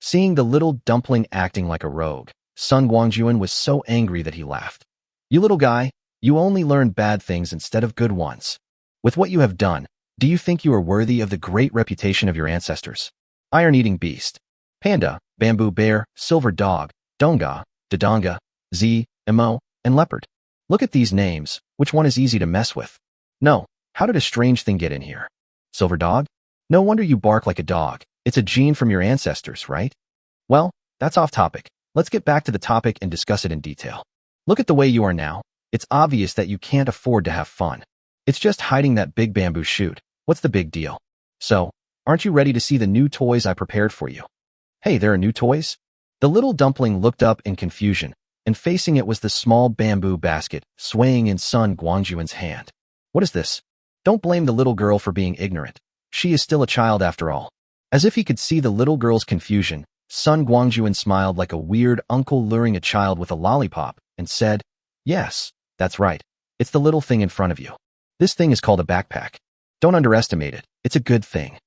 Seeing the little dumpling acting like a rogue, Sun Guangjun was so angry that he laughed. You little guy, you only learn bad things instead of good ones. With what you have done, do you think you are worthy of the great reputation of your ancestors? Iron-eating beast, panda, bamboo bear, silver dog, donga, dodonga, z, emo, and leopard. Look at these names, which one is easy to mess with? No, how did a strange thing get in here? Silver dog? No wonder you bark like a dog. It's a gene from your ancestors, right? Well, that's off topic. Let's get back to the topic and discuss it in detail. Look at the way you are now. It's obvious that you can't afford to have fun. It's just hiding that big bamboo shoot. What's the big deal? So, aren't you ready to see the new toys I prepared for you? Hey, there are new toys? The little dumpling looked up in confusion, and facing it was the small bamboo basket swaying in Sun Guangjun's hand. What is this? Don't blame the little girl for being ignorant. She is still a child after all. As if he could see the little girl's confusion, Sun Guangjun smiled like a weird uncle luring a child with a lollipop and said, Yes, that's right. It's the little thing in front of you. This thing is called a backpack. Don't underestimate it. It's a good thing.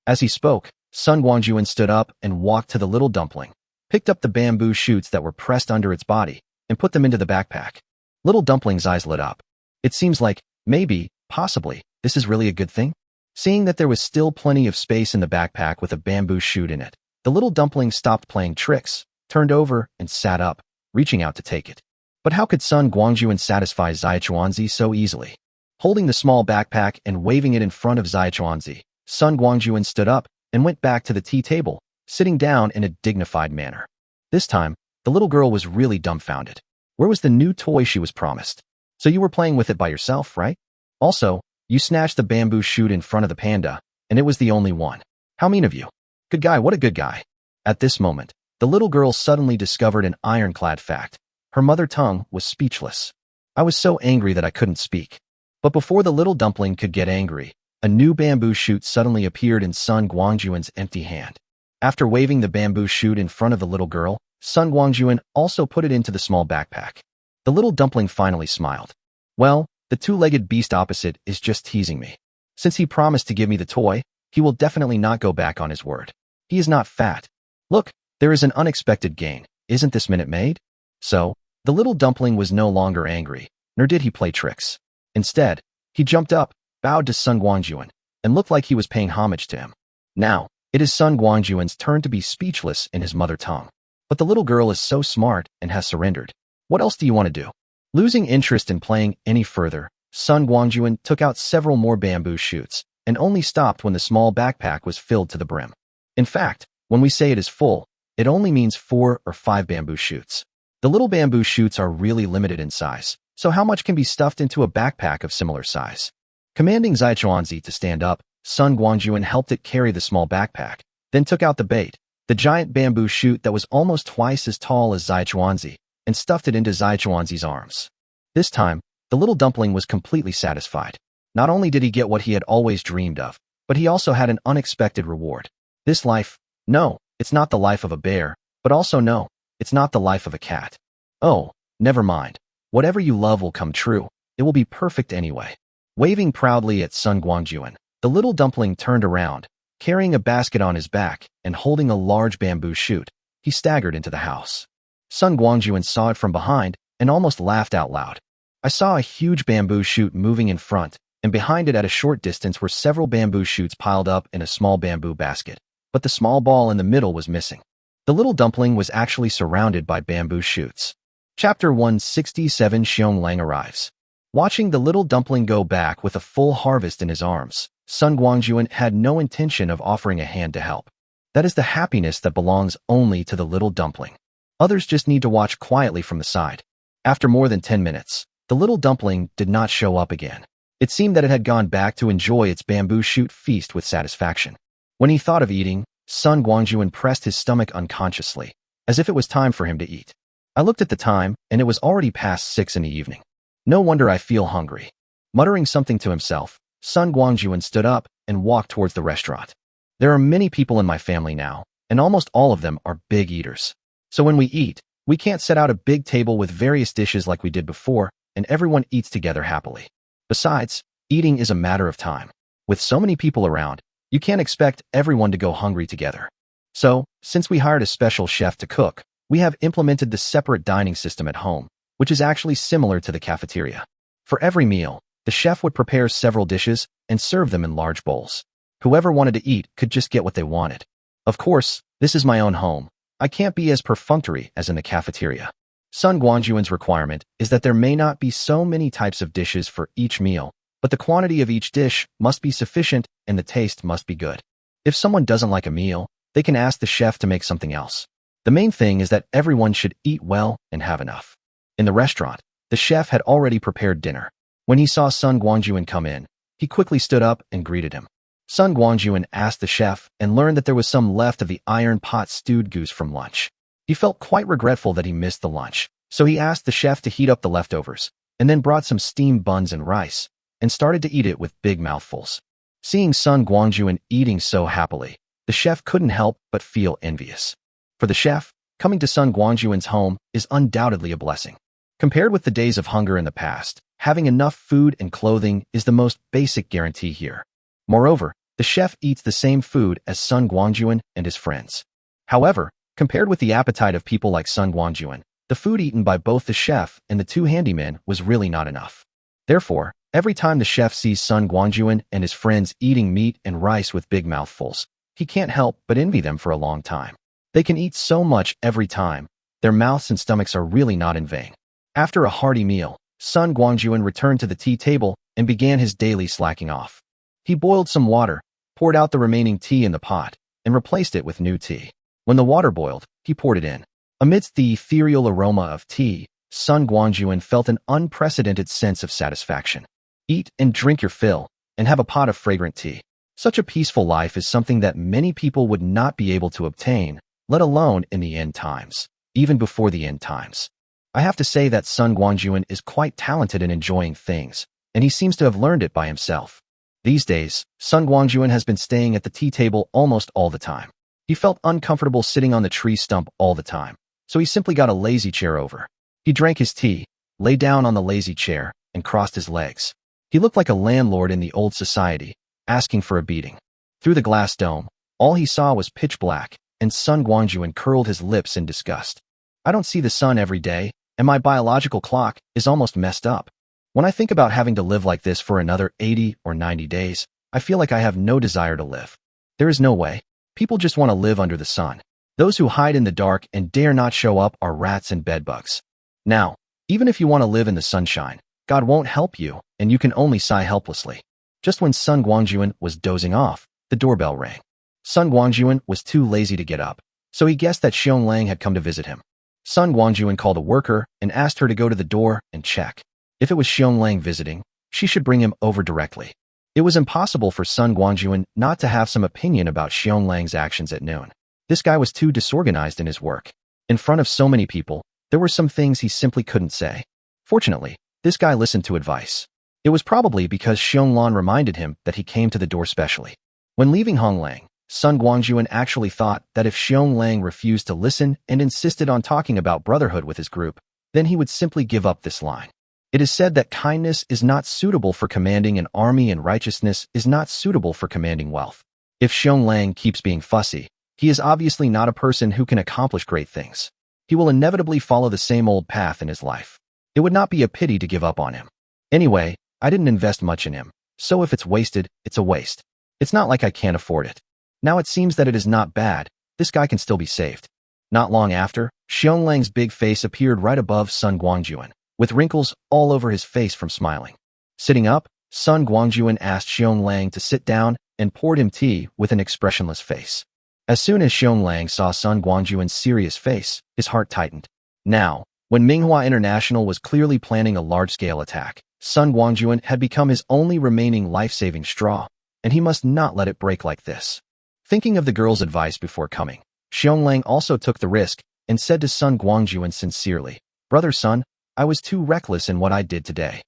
As he spoke, Sun Guangjun stood up and walked to the little dumpling, picked up the bamboo shoots that were pressed under its body, and put them into the backpack. Little dumpling's eyes lit up. It seems like, maybe, possibly, this is really a good thing? Seeing that there was still plenty of space in the backpack with a bamboo shoot in it, the little dumpling stopped playing tricks, turned over, and sat up, reaching out to take it. But how could Sun Guangjun satisfy Zaichuanzi so easily? Holding the small backpack and waving it in front of Zaichuanzi, Sun Guangjun stood up and went back to the tea table, sitting down in a dignified manner. This time, the little girl was really dumbfounded. Where was the new toy she was promised? So you were playing with it by yourself, right? Also, you snatched the bamboo shoot in front of the panda, and it was the only one. How mean of you. Good guy, what a good guy. At this moment, the little girl suddenly discovered an ironclad fact. Her mother tongue was speechless. I was so angry that I couldn't speak. But before the little dumpling could get angry, a new bamboo shoot suddenly appeared in Sun Guangjun's empty hand. After waving the bamboo shoot in front of the little girl, Sun Guangjun also put it into the small backpack. The little dumpling finally smiled. Well, the two-legged beast opposite is just teasing me. Since he promised to give me the toy, he will definitely not go back on his word. He is not fat. Look, there is an unexpected gain. Isn't this Minute Maid? So, the little dumpling was no longer angry, nor did he play tricks. Instead, he jumped up, bowed to Sun Guangjun, and looked like he was paying homage to him. Now, it is Sun Guangjun's turn to be speechless in his mother tongue. But the little girl is so smart and has surrendered. What else do you want to do? Losing interest in playing any further, Sun Guangjun took out several more bamboo shoots and only stopped when the small backpack was filled to the brim. In fact, when we say it is full, it only means 4 or 5 bamboo shoots. The little bamboo shoots are really limited in size, so how much can be stuffed into a backpack of similar size? Commanding Zaichuanzi to stand up, Sun Guangjun helped it carry the small backpack, then took out the bait, the giant bamboo shoot that was almost twice as tall as Zaichuanzi, and stuffed it into Zaichuanzi's arms. This time, the little dumpling was completely satisfied. Not only did he get what he had always dreamed of, but he also had an unexpected reward. This life, no, it's not the life of a bear, but also no, it's not the life of a cat. Oh, never mind. Whatever you love will come true. It will be perfect anyway. Waving proudly at Sun Guangjun, the little dumpling turned around, carrying a basket on his back and holding a large bamboo shoot. He staggered into the house. Sun Guangjun saw it from behind and almost laughed out loud. I saw a huge bamboo shoot moving in front, and behind it at a short distance were several bamboo shoots piled up in a small bamboo basket, but the small ball in the middle was missing. The little dumpling was actually surrounded by bamboo shoots. Chapter 167 Xiong Lang arrives. Watching the little dumpling go back with a full harvest in his arms, Sun Guangjun had no intention of offering a hand to help. That is the happiness that belongs only to the little dumpling. Others just need to watch quietly from the side. After more than 10 minutes, the little dumpling did not show up again. It seemed that it had gone back to enjoy its bamboo shoot feast with satisfaction. When he thought of eating, Sun Guangjun pressed his stomach unconsciously, as if it was time for him to eat. I looked at the time, and it was already past 6 in the evening. No wonder I feel hungry. Muttering something to himself, Sun Guangjun stood up and walked towards the restaurant. There are many people in my family now, and almost all of them are big eaters. So when we eat, we can't set out a big table with various dishes like we did before, and everyone eats together happily. Besides, eating is a matter of time. With so many people around, you can't expect everyone to go hungry together. So, since we hired a special chef to cook, we have implemented the separate dining system at home, which is actually similar to the cafeteria. For every meal, the chef would prepare several dishes and serve them in large bowls. Whoever wanted to eat could just get what they wanted. Of course, this is my own home. I can't be as perfunctory as in the cafeteria. Sun Guangjun's requirement is that there may not be so many types of dishes for each meal, but the quantity of each dish must be sufficient and the taste must be good. If someone doesn't like a meal, they can ask the chef to make something else. The main thing is that everyone should eat well and have enough. In the restaurant, the chef had already prepared dinner. When he saw Sun Guangjun come in, he quickly stood up and greeted him. Sun Guangjun asked the chef and learned that there was some left of the iron pot stewed goose from lunch. He felt quite regretful that he missed the lunch, so he asked the chef to heat up the leftovers, and then brought some steamed buns and rice, and started to eat it with big mouthfuls. Seeing Sun Guangjun eating so happily, the chef couldn't help but feel envious. For the chef, coming to Sun Guangjun's home is undoubtedly a blessing. Compared with the days of hunger in the past, having enough food and clothing is the most basic guarantee here. Moreover, the chef eats the same food as Sun Guangjun and his friends. However, compared with the appetite of people like Sun Guangjun, the food eaten by both the chef and the two handymen was really not enough. Therefore, every time the chef sees Sun Guangjun and his friends eating meat and rice with big mouthfuls, he can't help but envy them for a long time. They can eat so much every time. Their mouths and stomachs are really not in vain. After a hearty meal, Sun Guangjun returned to the tea table and began his daily slacking off. He boiled some water, poured out the remaining tea in the pot, and replaced it with new tea. When the water boiled, he poured it in. Amidst the ethereal aroma of tea, Sun Guangjun felt an unprecedented sense of satisfaction. Eat and drink your fill, and have a pot of fragrant tea. Such a peaceful life is something that many people would not be able to obtain, let alone in the end times, even before the end times. I have to say that Sun Guangjun is quite talented in enjoying things, and he seems to have learned it by himself. These days, Sun Guangjun has been staying at the tea table almost all the time. He felt uncomfortable sitting on the tree stump all the time, so he simply got a lazy chair over. He drank his tea, lay down on the lazy chair, and crossed his legs. He looked like a landlord in the old society, asking for a beating. Through the glass dome, all he saw was pitch black, and Sun Guangjun curled his lips in disgust. I don't see the sun every day, and my biological clock is almost messed up. When I think about having to live like this for another 80 or 90 days, I feel like I have no desire to live. There is no way. People just want to live under the sun. Those who hide in the dark and dare not show up are rats and bedbugs. Now, even if you want to live in the sunshine, God won't help you, and you can only sigh helplessly. Just when Sun Guangjun was dozing off, the doorbell rang. Sun Guangjun was too lazy to get up, so he guessed that Xiong Lang had come to visit him. Sun Guangjun called a worker and asked her to go to the door and check. If it was Xiong Lang visiting, she should bring him over directly. It was impossible for Sun Guangjun not to have some opinion about Xiong Lang's actions at noon. This guy was too disorganized in his work. In front of so many people, there were some things he simply couldn't say. Fortunately, this guy listened to advice. It was probably because Xiong Lan reminded him that he came to the door specially. When leaving Hong Lang, Sun Guangjun actually thought that if Xiong Lang refused to listen and insisted on talking about brotherhood with his group, then he would simply give up this line. It is said that kindness is not suitable for commanding an army and righteousness is not suitable for commanding wealth. If Xiong Lang keeps being fussy, he is obviously not a person who can accomplish great things. He will inevitably follow the same old path in his life. It would not be a pity to give up on him. Anyway, I didn't invest much in him, so if it's wasted, it's a waste. It's not like I can't afford it. Now it seems that it is not bad. This guy can still be saved. Not long after, Xiong Lang's big face appeared right above Sun Guangjun, with wrinkles all over his face from smiling. Sitting up, Sun Guangjun asked Xiong Lang to sit down and poured him tea with an expressionless face. As soon as Xiong Lang saw Sun Guangjun's serious face, his heart tightened. Now, When Manhwa International was clearly planning a large-scale attack, Sun Guangjun had become his only remaining life-saving straw, and he must not let it break like this. Thinking of the girl's advice before coming, Xionglang also took the risk and said to Sun Guangjun sincerely, "Brother Sun, I was too reckless in what I did today.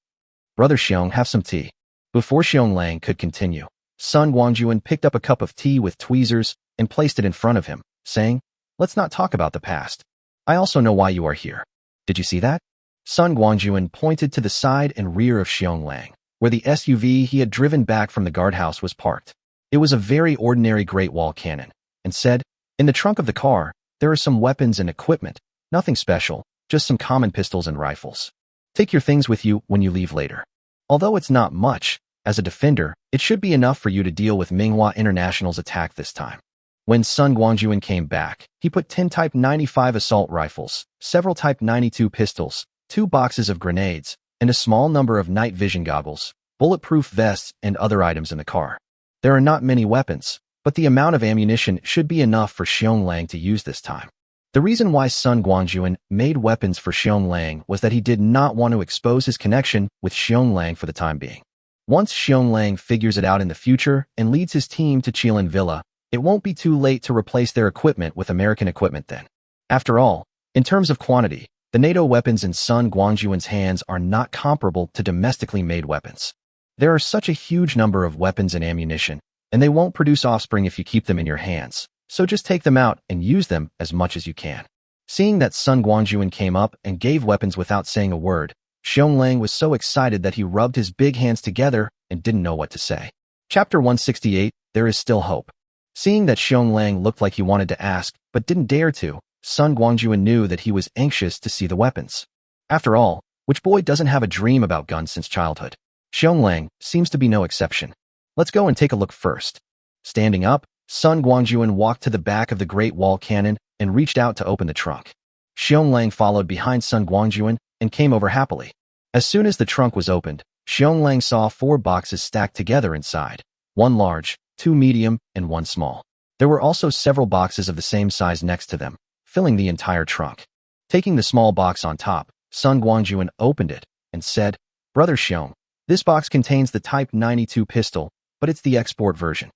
Brother Xiong, have some tea." Before Xionglang could continue, Sun Guangjun picked up a cup of tea with tweezers and placed it in front of him, saying, "Let's not talk about the past. I also know why you are here. Did you see that?" Sun Guangjun pointed to the side and rear of Xionglang, where the SUV he had driven back from the guardhouse was parked. It was a very ordinary Great Wall cannon, and said, "In the trunk of the car, there are some weapons and equipment, nothing special, just some common pistols and rifles. Take your things with you when you leave later. Although it's not much, as a defender, it should be enough for you to deal with Manhwa International's attack this time." When Sun Guangjun came back, he put 10 Type 95 assault rifles, several Type 92 pistols, 2 boxes of grenades, and a small number of night vision goggles, bulletproof vests, and other items in the car. There are not many weapons, but the amount of ammunition should be enough for Xionglang to use this time. The reason why Sun Guangjun made weapons for Xionglang was that he did not want to expose his connection with Xionglang for the time being. Once Xionglang figures it out in the future and leads his team to Qilin Villa, it won't be too late to replace their equipment with American equipment then. After all, in terms of quantity, the NATO weapons in Sun Guangjun's hands are not comparable to domestically made weapons. There are such a huge number of weapons and ammunition, and they won't produce offspring if you keep them in your hands, so just take them out and use them as much as you can. Seeing that Sun Guangjun came up and gave weapons without saying a word, Xionglang was so excited that he rubbed his big hands together and didn't know what to say. Chapter 168, There is Still Hope. Seeing that Xionglang looked like he wanted to ask, but didn't dare to, Sun Guangjun knew that he was anxious to see the weapons. After all, which boy doesn't have a dream about guns since childhood? Xionglang seems to be no exception. Let's go and take a look first. Standing up, Sun Guangjun walked to the back of the Great Wall cannon and reached out to open the trunk. Xionglang followed behind Sun Guangjun and came over happily. As soon as the trunk was opened, Xionglang saw 4 boxes stacked together inside, 1 large, 2 medium, and 1 small. There were also several boxes of the same size next to them, filling the entire trunk. Taking the small box on top, Sun Guangjun opened it and said, "Brother Xiong, this box contains the Type 92 pistol, but it's the export version."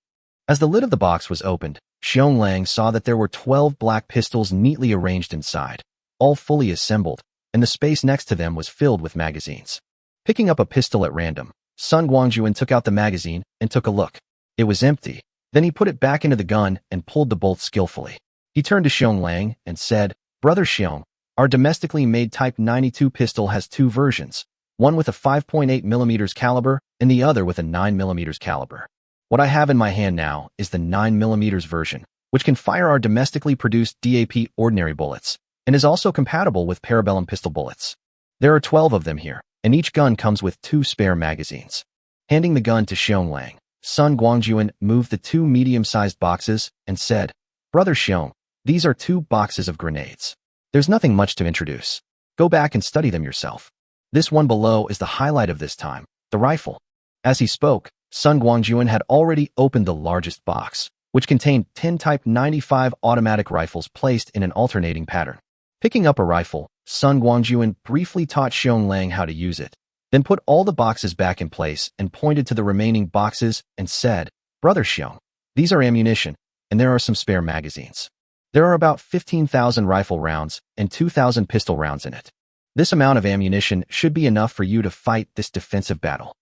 As the lid of the box was opened, Xionglang saw that there were 12 black pistols neatly arranged inside, all fully assembled, and the space next to them was filled with magazines. Picking up a pistol at random, Sun Guangjun took out the magazine and took a look. It was empty. Then he put it back into the gun and pulled the bolt skillfully. He turned to Xionglang and said, "Brother Xiong, our domestically made Type 92 pistol has 2 versions, one with a 5.8 mm caliber and the other with a 9 mm caliber. What I have in my hand now is the 9 mm version, which can fire our domestically produced DAP ordinary bullets, and is also compatible with parabellum pistol bullets. There are 12 of them here, and each gun comes with 2 spare magazines." Handing the gun to Xionglang, Sun Guangjun moved the 2 medium-sized boxes and said, "Brother Xiong, these are 2 boxes of grenades. There's nothing much to introduce. Go back and study them yourself. This one below is the highlight of this time, the rifle." As he spoke, Sun Guangjun had already opened the largest box, which contained 10 Type 95 automatic rifles placed in an alternating pattern. Picking up a rifle, Sun Guangjun briefly taught Xionglang how to use it, then put all the boxes back in place and pointed to the remaining boxes and said, "Brother Xiong, these are ammunition, and there are some spare magazines. There are about 15,000 rifle rounds and 2,000 pistol rounds in it. This amount of ammunition should be enough for you to fight this defensive battle."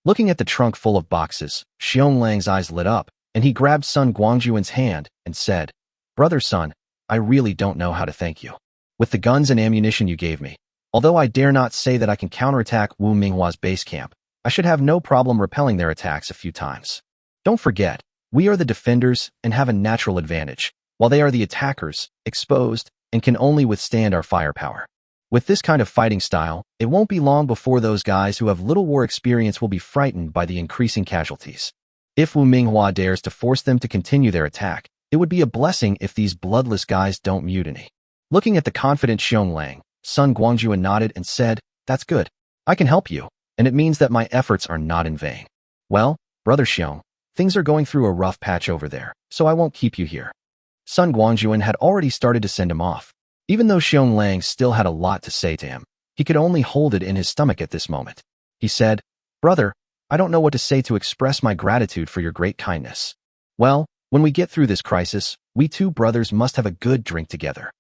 Looking at the trunk full of boxes, Xionglan's eyes lit up, and he grabbed Sun Guangjun's hand and said, "Brother Sun, I really don't know how to thank you. With the guns and ammunition you gave me, although I dare not say that I can counterattack Wu Minghwa's base camp, I should have no problem repelling their attacks a few times. Don't forget, we are the defenders and have a natural advantage, while they are the attackers, exposed, and can only withstand our firepower. With this kind of fighting style, it won't be long before those guys who have little war experience will be frightened by the increasing casualties. If Wu Minghua dares to force them to continue their attack, it would be a blessing if these bloodless guys don't mutiny." Looking at the confident Xionglang, Sun Guangjun nodded and said, "That's good. I can help you, and it means that my efforts are not in vain. Well, Brother Xiong, things are going through a rough patch over there, so I won't keep you here." Sun Guangjun had already started to send him off. Even though Xiong Lang still had a lot to say to him, he could only hold it in his stomach at this moment. He said, "Brother, I don't know what to say to express my gratitude for your great kindness. Well, when we get through this crisis, we two brothers must have a good drink together."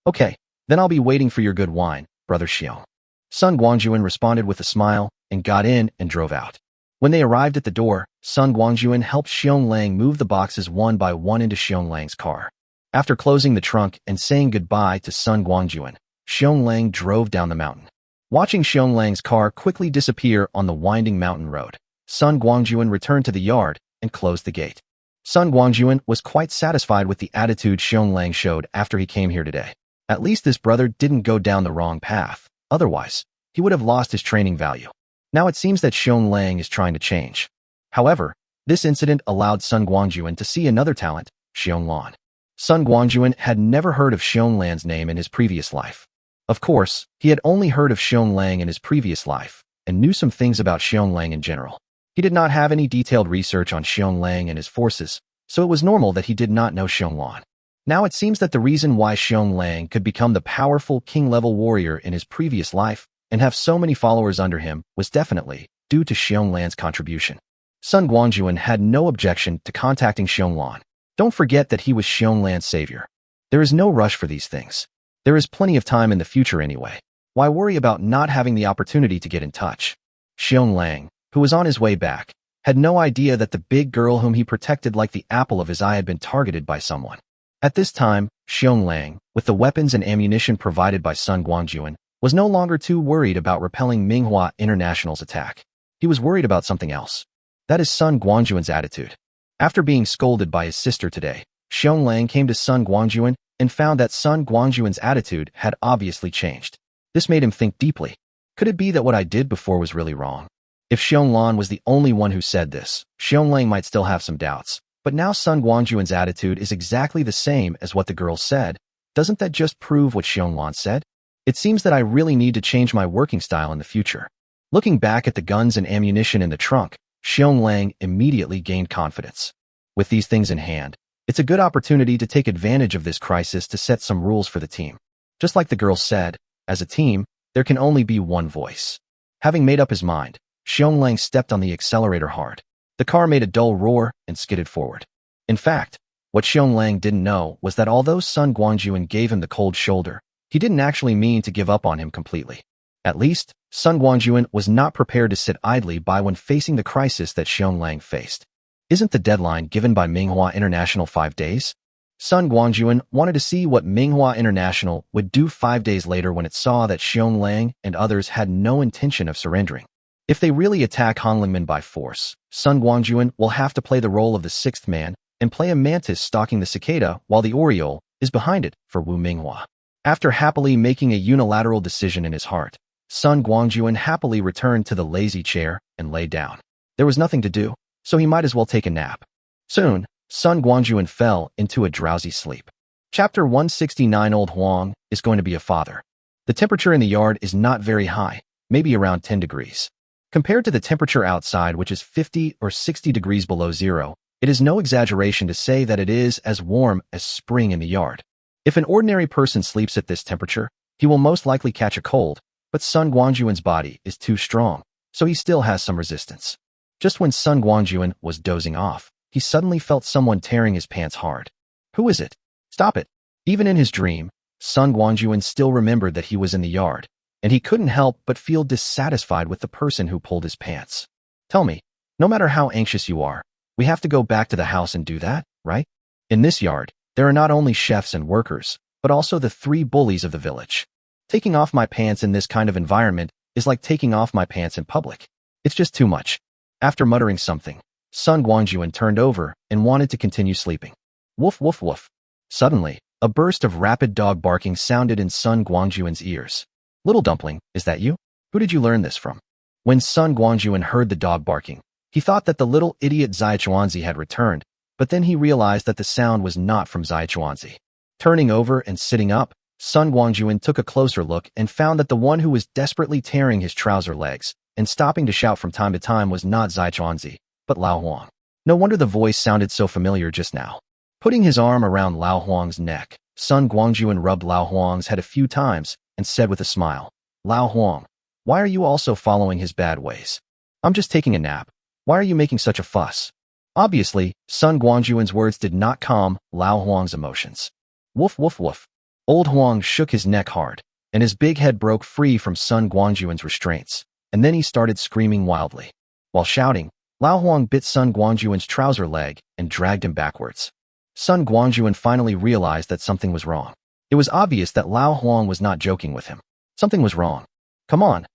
"Okay, then I'll be waiting for your good wine, Brother Xiong." Sun Guangjun responded with a smile and got in and drove out. When they arrived at the door, Sun Guangjun helped Xiong Lang move the boxes one by one into Xiong Lang's car. After closing the trunk and saying goodbye to Sun Guangjun, Xiong Lang drove down the mountain. Watching Xiong Lang's car quickly disappear on the winding mountain road, Sun Guangjun returned to the yard and closed the gate. Sun Guangjun was quite satisfied with the attitude Xiong Lang showed after he came here today. At least this brother didn't go down the wrong path. Otherwise, he would have lost his training value. Now it seems that Xiong Lang is trying to change. However, this incident allowed Sun Guangjun to see another talent, Xiong Lan. Sun Guangjun had never heard of Xiong Lan's name in his previous life. Of course, he had only heard of Xiong Lang in his previous life and knew some things about Xiong Lang in general. He did not have any detailed research on Xiong Lang and his forces, so it was normal that he did not know Xiong Lan. Now it seems that the reason why Xiong Lang could become the powerful king-level warrior in his previous life and have so many followers under him was definitely due to Xiong Lan's contribution. Sun Guangjun had no objection to contacting Xiong Lan. Don't forget that he was Xiong Lan's savior. There is no rush for these things. There is plenty of time in the future anyway. Why worry about not having the opportunity to get in touch? Xiong Lang, who was on his way back, had no idea that the big girl whom he protected like the apple of his eye had been targeted by someone. At this time, Xiong Lang, with the weapons and ammunition provided by Sun Guangjun, was no longer too worried about repelling Manhwa International's attack. He was worried about something else. That is Sun Guangjun's attitude. After being scolded by his sister today, Xiong Lang came to Sun Guangjun and found that Sun Guangjun's attitude had obviously changed. This made him think deeply. Could it be that what I did before was really wrong? If Xiong Lan was the only one who said this, Xiong Lang might still have some doubts. But now Sun Guangjun's attitude is exactly the same as what the girl said. Doesn't that just prove what Xiong Lan said? It seems that I really need to change my working style in the future. Looking back at the guns and ammunition in the trunk, Xiong Lang immediately gained confidence. With these things in hand, it's a good opportunity to take advantage of this crisis to set some rules for the team. Just like the girl said, as a team, there can only be one voice. Having made up his mind, Xiong Lang stepped on the accelerator hard. The car made a dull roar and skidded forward. In fact, what Xiong Lang didn't know was that although Sun Guangjun gave him the cold shoulder, he didn't actually mean to give up on him completely. At least, Sun Guangjun was not prepared to sit idly by when facing the crisis that Xiong Lang faced. Isn't the deadline given by Manhwa International 5 days? Sun Guangjun wanted to see what Manhwa International would do 5 days later when it saw that Xiong Lang and others had no intention of surrendering. If they really attack Hanlingmen by force, Sun Guangjun will have to play the role of the sixth man and play a mantis stalking the cicada while the Oriole is behind it for Wu Minghua. After happily making a unilateral decision in his heart, Sun Guangjun happily returned to the lazy chair and lay down. There was nothing to do, so he might as well take a nap. Soon, Sun Guangjun fell into a drowsy sleep. Chapter 169. Old Huang is going to be a father. The temperature in the yard is not very high, maybe around 10 degrees. Compared to the temperature outside, which is 50 or 60 degrees below zero, it is no exaggeration to say that it is as warm as spring in the yard. If an ordinary person sleeps at this temperature, he will most likely catch a cold, but Sun Guangjun's body is too strong, so he still has some resistance. Just when Sun Guangjun was dozing off, he suddenly felt someone tearing his pants hard. Who is it? Stop it. Even in his dream, Sun Guangjun still remembered that he was in the yard, and he couldn't help but feel dissatisfied with the person who pulled his pants. Tell me, no matter how anxious you are, we have to go back to the house and do that, right? In this yard, there are not only chefs and workers, but also the 3 bullies of the village. Taking off my pants in this kind of environment is like taking off my pants in public. It's just too much. After muttering something, Sun Guangjun turned over and wanted to continue sleeping. Woof woof woof. Suddenly, a burst of rapid dog barking sounded in Sun Guangjun's ears. Little dumpling, is that you? Who did you learn this from? When Sun Guangjun heard the dog barking, he thought that the little idiot Zaichuanzi had returned, but then he realized that the sound was not from Zaichuanzi. Turning over and sitting up, Sun Guangjun took a closer look and found that the one who was desperately tearing his trouser legs and stopping to shout from time to time was not Zaichuanzi, but Lao Huang. No wonder the voice sounded so familiar just now. Putting his arm around Lao Huang's neck, Sun Guangjun rubbed Lao Huang's head a few times and said with a smile, Lao Huang, why are you also following his bad ways? I'm just taking a nap. Why are you making such a fuss? Obviously, Sun Guangjun's words did not calm Lao Huang's emotions. Woof woof woof. Old Huang shook his neck hard, and his big head broke free from Sun Guangjun's restraints, and then he started screaming wildly. While shouting, Lao Huang bit Sun Guangjun's trouser leg and dragged him backwards. Sun Guangjun finally realized that something was wrong. It was obvious that Lao Huang was not joking with him. Something was wrong. Come on,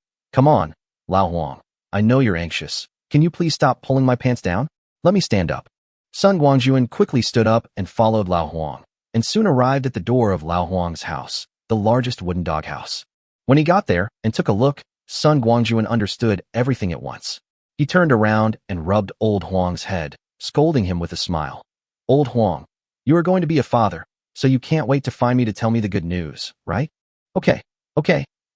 Lao Huang. I know you're anxious. Can you please stop pulling my pants down? Let me stand up. Sun Guangjun quickly stood up and followed Lao Huang, and soon arrived at the door of Lao Huang's house, the largest wooden doghouse. When he got there and took a look, Sun Guangjun understood everything at once. He turned around and rubbed Old Huang's head, scolding him with a smile. Old Huang, you are going to be a father, so you can't wait to find me to tell me the good news, right? Okay.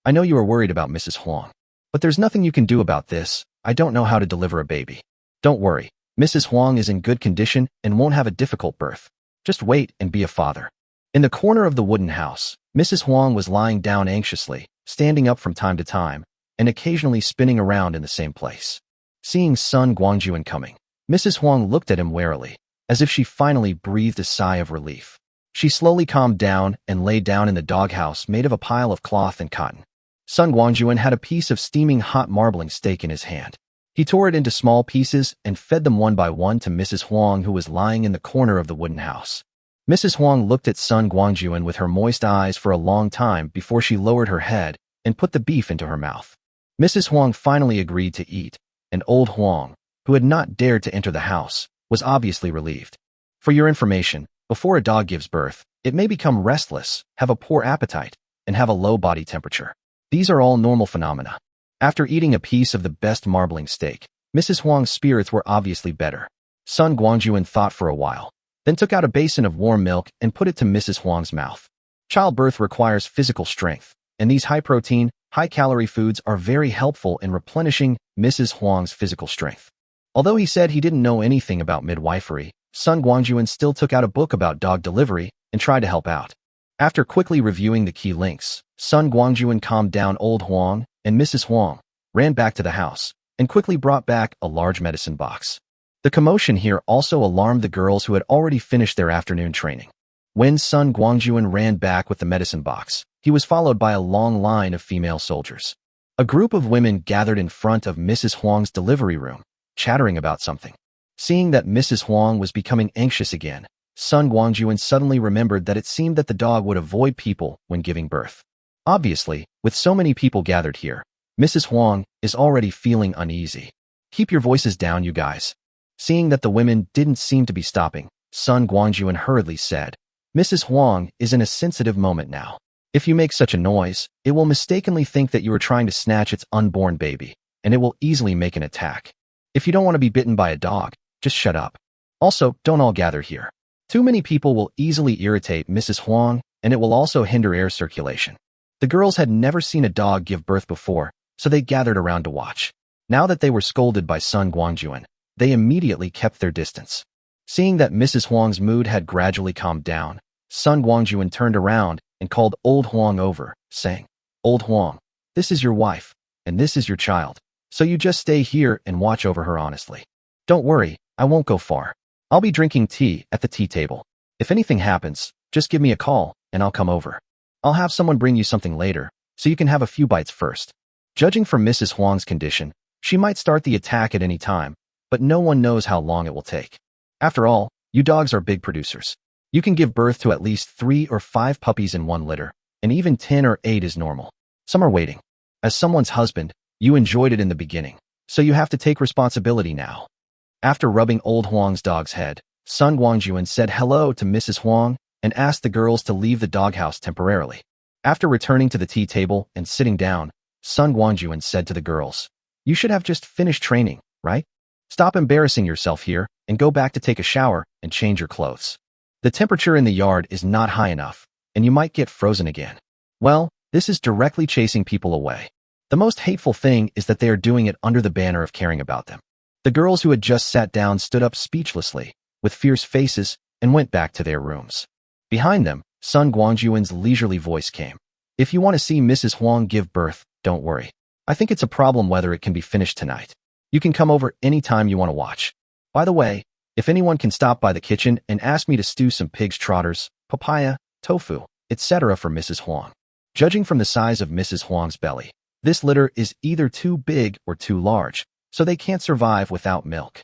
I know you are worried about Mrs. Huang, but there's nothing you can do about this. I don't know how to deliver a baby. Don't worry. Mrs. Huang is in good condition and won't have a difficult birth. Just wait and be a father. In the corner of the wooden house, Mrs. Huang was lying down anxiously, standing up from time to time, and occasionally spinning around in the same place. Seeing Sun Guangjun coming, Mrs. Huang looked at him warily, as if she finally breathed a sigh of relief. She slowly calmed down and lay down in the doghouse made of a pile of cloth and cotton. Sun Guangjun had a piece of steaming hot marbling steak in his hand. He tore it into small pieces and fed them one by one to Mrs. Huang, who was lying in the corner of the wooden house. Mrs. Huang looked at Sun Guangjun with her moist eyes for a long time before she lowered her head and put the beef into her mouth. Mrs. Huang finally agreed to eat, and Old Huang, who had not dared to enter the house, was obviously relieved. For your information, before a dog gives birth, it may become restless, have a poor appetite, and have a low body temperature. These are all normal phenomena. After eating a piece of the best marbling steak, Mrs. Huang's spirits were obviously better. Sun Guangjun thought for a while, then took out a basin of warm milk and put it to Mrs. Huang's mouth. Childbirth requires physical strength, and these high-protein, high-calorie foods are very helpful in replenishing Mrs. Huang's physical strength. Although he said he didn't know anything about midwifery, Sun Guangjun still took out a book about dog delivery and tried to help out. After quickly reviewing the key links, Sun Guangjun calmed down Old Huang, and Mrs. Huang ran back to the house and quickly brought back a large medicine box. The commotion here also alarmed the girls who had already finished their afternoon training. When Sun Guangjun ran back with the medicine box, he was followed by a long line of female soldiers. A group of women gathered in front of Mrs. Huang's delivery room, chattering about something. Seeing that Mrs. Huang was becoming anxious again, Sun Guangjun suddenly remembered that it seemed that the dog would avoid people when giving birth. Obviously, with so many people gathered here, Mrs. Huang is already feeling uneasy. Keep your voices down, you guys. Seeing that the women didn't seem to be stopping, Sun Guangjun hurriedly said, Mrs. Huang is in a sensitive moment now. If you make such a noise, it will mistakenly think that you are trying to snatch its unborn baby, and it will easily make an attack. If you don't want to be bitten by a dog, just shut up. Also, don't all gather here. Too many people will easily irritate Mrs. Huang, and it will also hinder air circulation. The girls had never seen a dog give birth before, so they gathered around to watch. Now that they were scolded by Sun Guangjun, they immediately kept their distance. Seeing that Mrs. Huang's mood had gradually calmed down, Sun Guangjun turned around and called Old Huang over, saying, Old Huang, this is your wife, and this is your child, so you just stay here and watch over her honestly. Don't worry, I won't go far. I'll be drinking tea at the tea table. If anything happens, just give me a call, and I'll come over. I'll have someone bring you something later, so you can have a few bites first. Judging from Mrs. Huang's condition, she might start the attack at any time, but no one knows how long it will take. After all, you dogs are big producers. You can give birth to at least 3 or 5 puppies in one litter, and even 10 or 8 is normal. Some are waiting. As someone's husband, you enjoyed it in the beginning, so you have to take responsibility now. After rubbing Old Huang's dog's head, Sun Guangjun said hello to Mrs. Huang and asked the girls to leave the doghouse temporarily. After returning to the tea table and sitting down, Sun Guangjun said to the girls, You should have just finished training, right? Stop embarrassing yourself here and go back to take a shower and change your clothes. The temperature in the yard is not high enough, and you might get frozen again. Well, this is directly chasing people away. The most hateful thing is that they are doing it under the banner of caring about them. The girls who had just sat down stood up speechlessly, with fierce faces, and went back to their rooms. Behind them, Sun Guangjun's leisurely voice came. If you want to see Mrs. Huang give birth, don't worry. I think it's a problem whether it can be finished tonight. You can come over anytime you want to watch. By the way, if anyone can stop by the kitchen and ask me to stew some pig's trotters, papaya, tofu, etc. for Mrs. Huang. Judging from the size of Mrs. Huang's belly, this litter is either too big or too large, so they can't survive without milk.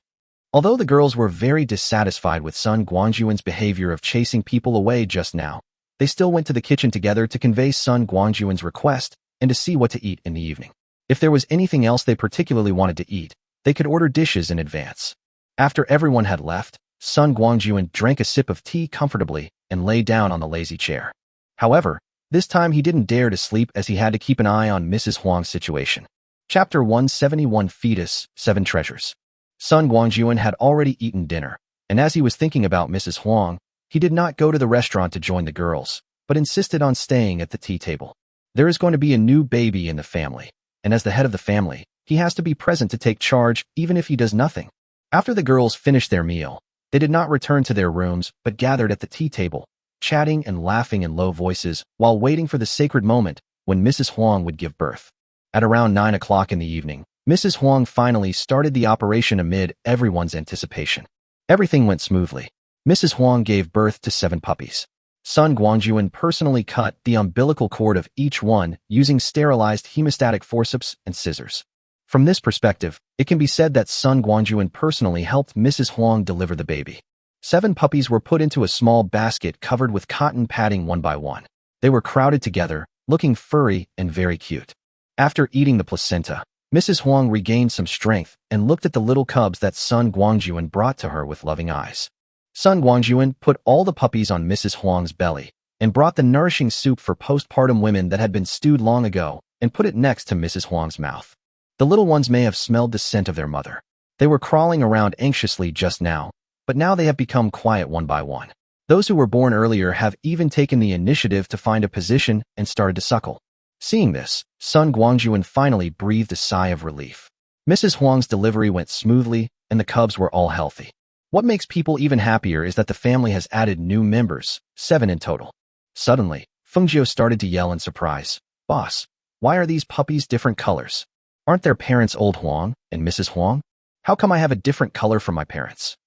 Although the girls were very dissatisfied with Sun Guangjun's behavior of chasing people away just now, they still went to the kitchen together to convey Sun Guangjun's request and to see what to eat in the evening. If there was anything else they particularly wanted to eat, they could order dishes in advance. After everyone had left, Sun Guangjun drank a sip of tea comfortably and lay down on the lazy chair. However, this time he didn't dare to sleep as he had to keep an eye on Mrs. Huang's situation. Chapter 171 Fetus, 7 Treasures. Sun Guangjun had already eaten dinner, and as he was thinking about Mrs. Huang, he did not go to the restaurant to join the girls, but insisted on staying at the tea table. There is going to be a new baby in the family, and as the head of the family, he has to be present to take charge even if he does nothing. After the girls finished their meal, they did not return to their rooms but gathered at the tea table, chatting and laughing in low voices while waiting for the sacred moment when Mrs. Huang would give birth. At around 9 o'clock in the evening, Mrs. Huang finally started the operation amid everyone's anticipation. Everything went smoothly. Mrs. Huang gave birth to 7 puppies. Sun Guangjun personally cut the umbilical cord of each one using sterilized hemostatic forceps and scissors. From this perspective, it can be said that Sun Guangjun personally helped Mrs. Huang deliver the baby. 7 puppies were put into a small basket covered with cotton padding one by one. They were crowded together, looking furry and very cute. After eating the placenta, Mrs. Huang regained some strength and looked at the little cubs that Sun Guangjun brought to her with loving eyes. Sun Guangjun put all the puppies on Mrs. Huang's belly and brought the nourishing soup for postpartum women that had been stewed long ago and put it next to Mrs. Huang's mouth. The little ones may have smelled the scent of their mother. They were crawling around anxiously just now, but now they have become quiet one by one. Those who were born earlier have even taken the initiative to find a position and started to suckle. Seeing this, Sun Guangjun finally breathed a sigh of relief. Mrs. Huang's delivery went smoothly, and the cubs were all healthy. What makes people even happier is that the family has added new members, 7 in total. Suddenly, Fengjiu started to yell in surprise. "Boss, why are these puppies different colors? Aren't their parents Old Huang and Mrs. Huang? How come I have a different color from my parents?"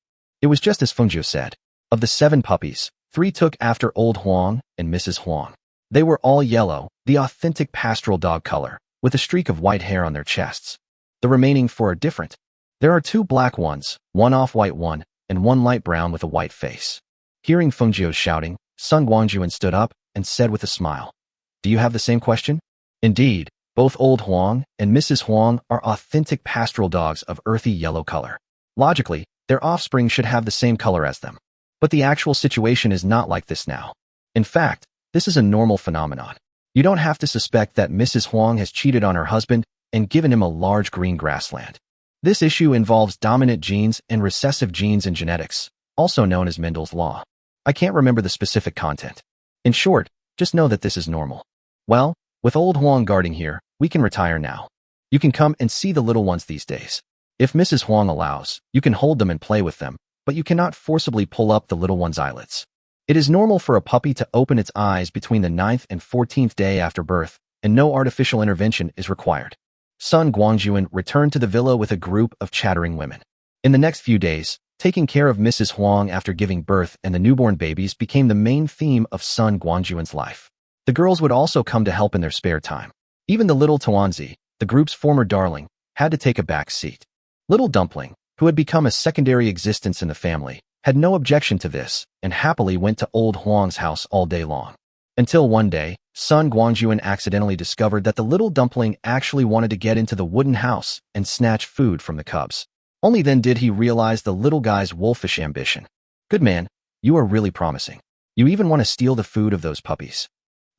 It was just as Fengjiu said. Of the 7 puppies, 3 took after Old Huang and Mrs. Huang. They were all yellow, the authentic pastoral dog color, with a streak of white hair on their chests. The remaining 4 are different. There are 2 black ones, 1 off-white one, and 1 light brown with a white face. Hearing Fengjiu's shouting, Sun Guangjun stood up and said with a smile, "Do you have the same question?" Indeed, both Old Huang and Mrs. Huang are authentic pastoral dogs of earthy yellow color. Logically, their offspring should have the same color as them. But the actual situation is not like this now. In fact, this is a normal phenomenon. You don't have to suspect that Mrs. Huang has cheated on her husband and given him a large green grassland. This issue involves dominant genes and recessive genes in genetics, also known as Mendel's law. I can't remember the specific content. In short, just know that this is normal. Well, with Old Huang guarding here, we can retire now. You can come and see the little ones these days. If Mrs. Huang allows, you can hold them and play with them, but you cannot forcibly pull up the little one's eyelids. It is normal for a puppy to open its eyes between the 9th and 14th day after birth, and no artificial intervention is required. Sun Guangjun returned to the villa with a group of chattering women. In the next few days, taking care of Mrs. Huang after giving birth and the newborn babies became the main theme of Sun Guangjun's life. The girls would also come to help in their spare time. Even the little Tuanzi, the group's former darling, had to take a back seat. Little Dumpling, who had become a secondary existence in the family, had no objection to this and happily went to Old Huang's house all day long. Until one day, Sun Guangjun accidentally discovered that the little dumpling actually wanted to get into the wooden house and snatch food from the cubs. Only then did he realize the little guy's wolfish ambition. "Good man, you are really promising. You even want to steal the food of those puppies."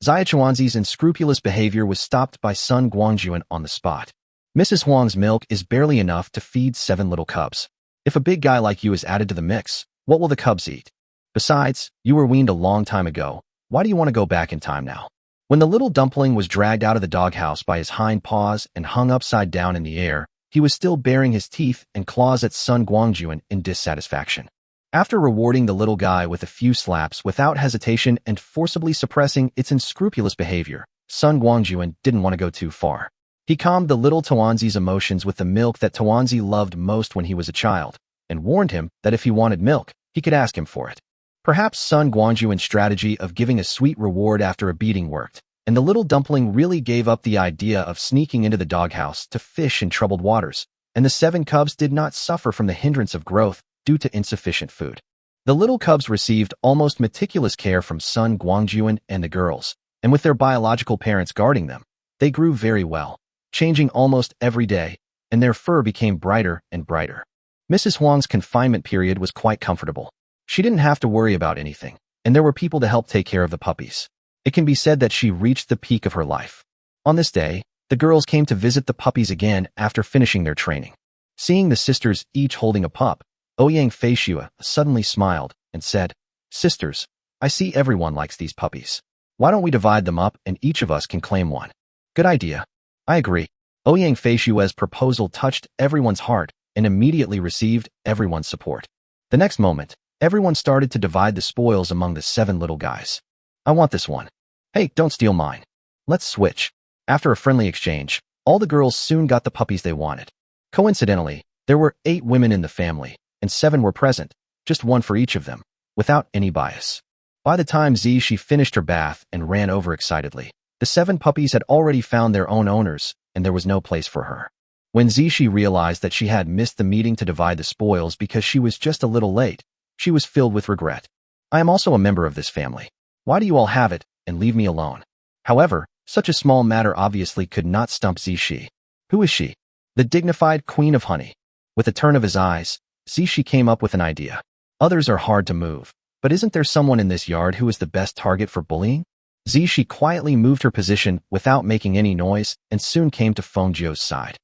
Xia Chuanzi's unscrupulous behavior was stopped by Sun Guangjun on the spot. Mrs. Huang's milk is barely enough to feed 7 little cubs. If a big guy like you is added to the mix, what will the cubs eat? Besides, you were weaned a long time ago. Why do you want to go back in time now? When the little dumpling was dragged out of the doghouse by his hind paws and hung upside down in the air, he was still baring his teeth and claws at Sun Guangjun in dissatisfaction. After rewarding the little guy with a few slaps without hesitation and forcibly suppressing its unscrupulous behavior, Sun Guangjun didn't want to go too far. He calmed the little Tuanzi's emotions with the milk that Tuanzi loved most when he was a child, and warned him that if he wanted milk, he could ask him for it. Perhaps Sun Guangjun's strategy of giving a sweet reward after a beating worked, and the little dumpling really gave up the idea of sneaking into the doghouse to fish in troubled waters, and the 7 cubs did not suffer from the hindrance of growth due to insufficient food. The little cubs received almost meticulous care from Sun Guangjun and the girls, and with their biological parents guarding them, they grew very well, changing almost every day, and their fur became brighter and brighter. Mrs. Huang's confinement period was quite comfortable. She didn't have to worry about anything, and there were people to help take care of the puppies. It can be said that she reached the peak of her life. On this day, the girls came to visit the puppies again after finishing their training. Seeing the sisters each holding a pup, Ouyang Feishua suddenly smiled and said, "Sisters, I see everyone likes these puppies. Why don't we divide them up and each of us can claim one?" "Good idea." "I agree." Ouyang Feishua's proposal touched everyone's heart and immediately received everyone's support. The next moment, everyone started to divide the spoils among the 7 little guys. "I want this one." "Hey, don't steal mine." "Let's switch." After a friendly exchange, all the girls soon got the puppies they wanted. Coincidentally, there were 8 women in the family, and 7 were present, just one for each of them, without any bias. By the time Zishi finished her bath and ran over excitedly, the 7 puppies had already found their own owners, and there was no place for her. When Zishi realized that she had missed the meeting to divide the spoils because she was just a little late, she was filled with regret. "I am also a member of this family. Why do you all have it and leave me alone?" However, such a small matter obviously could not stump Zishi. Who is she? The dignified queen of honey. With a turn of his eyes, Zishi came up with an idea. Others are hard to move, but isn't there someone in this yard who is the best target for bullying? Zishi quietly moved her position without making any noise and soon came to Fengjiu's side.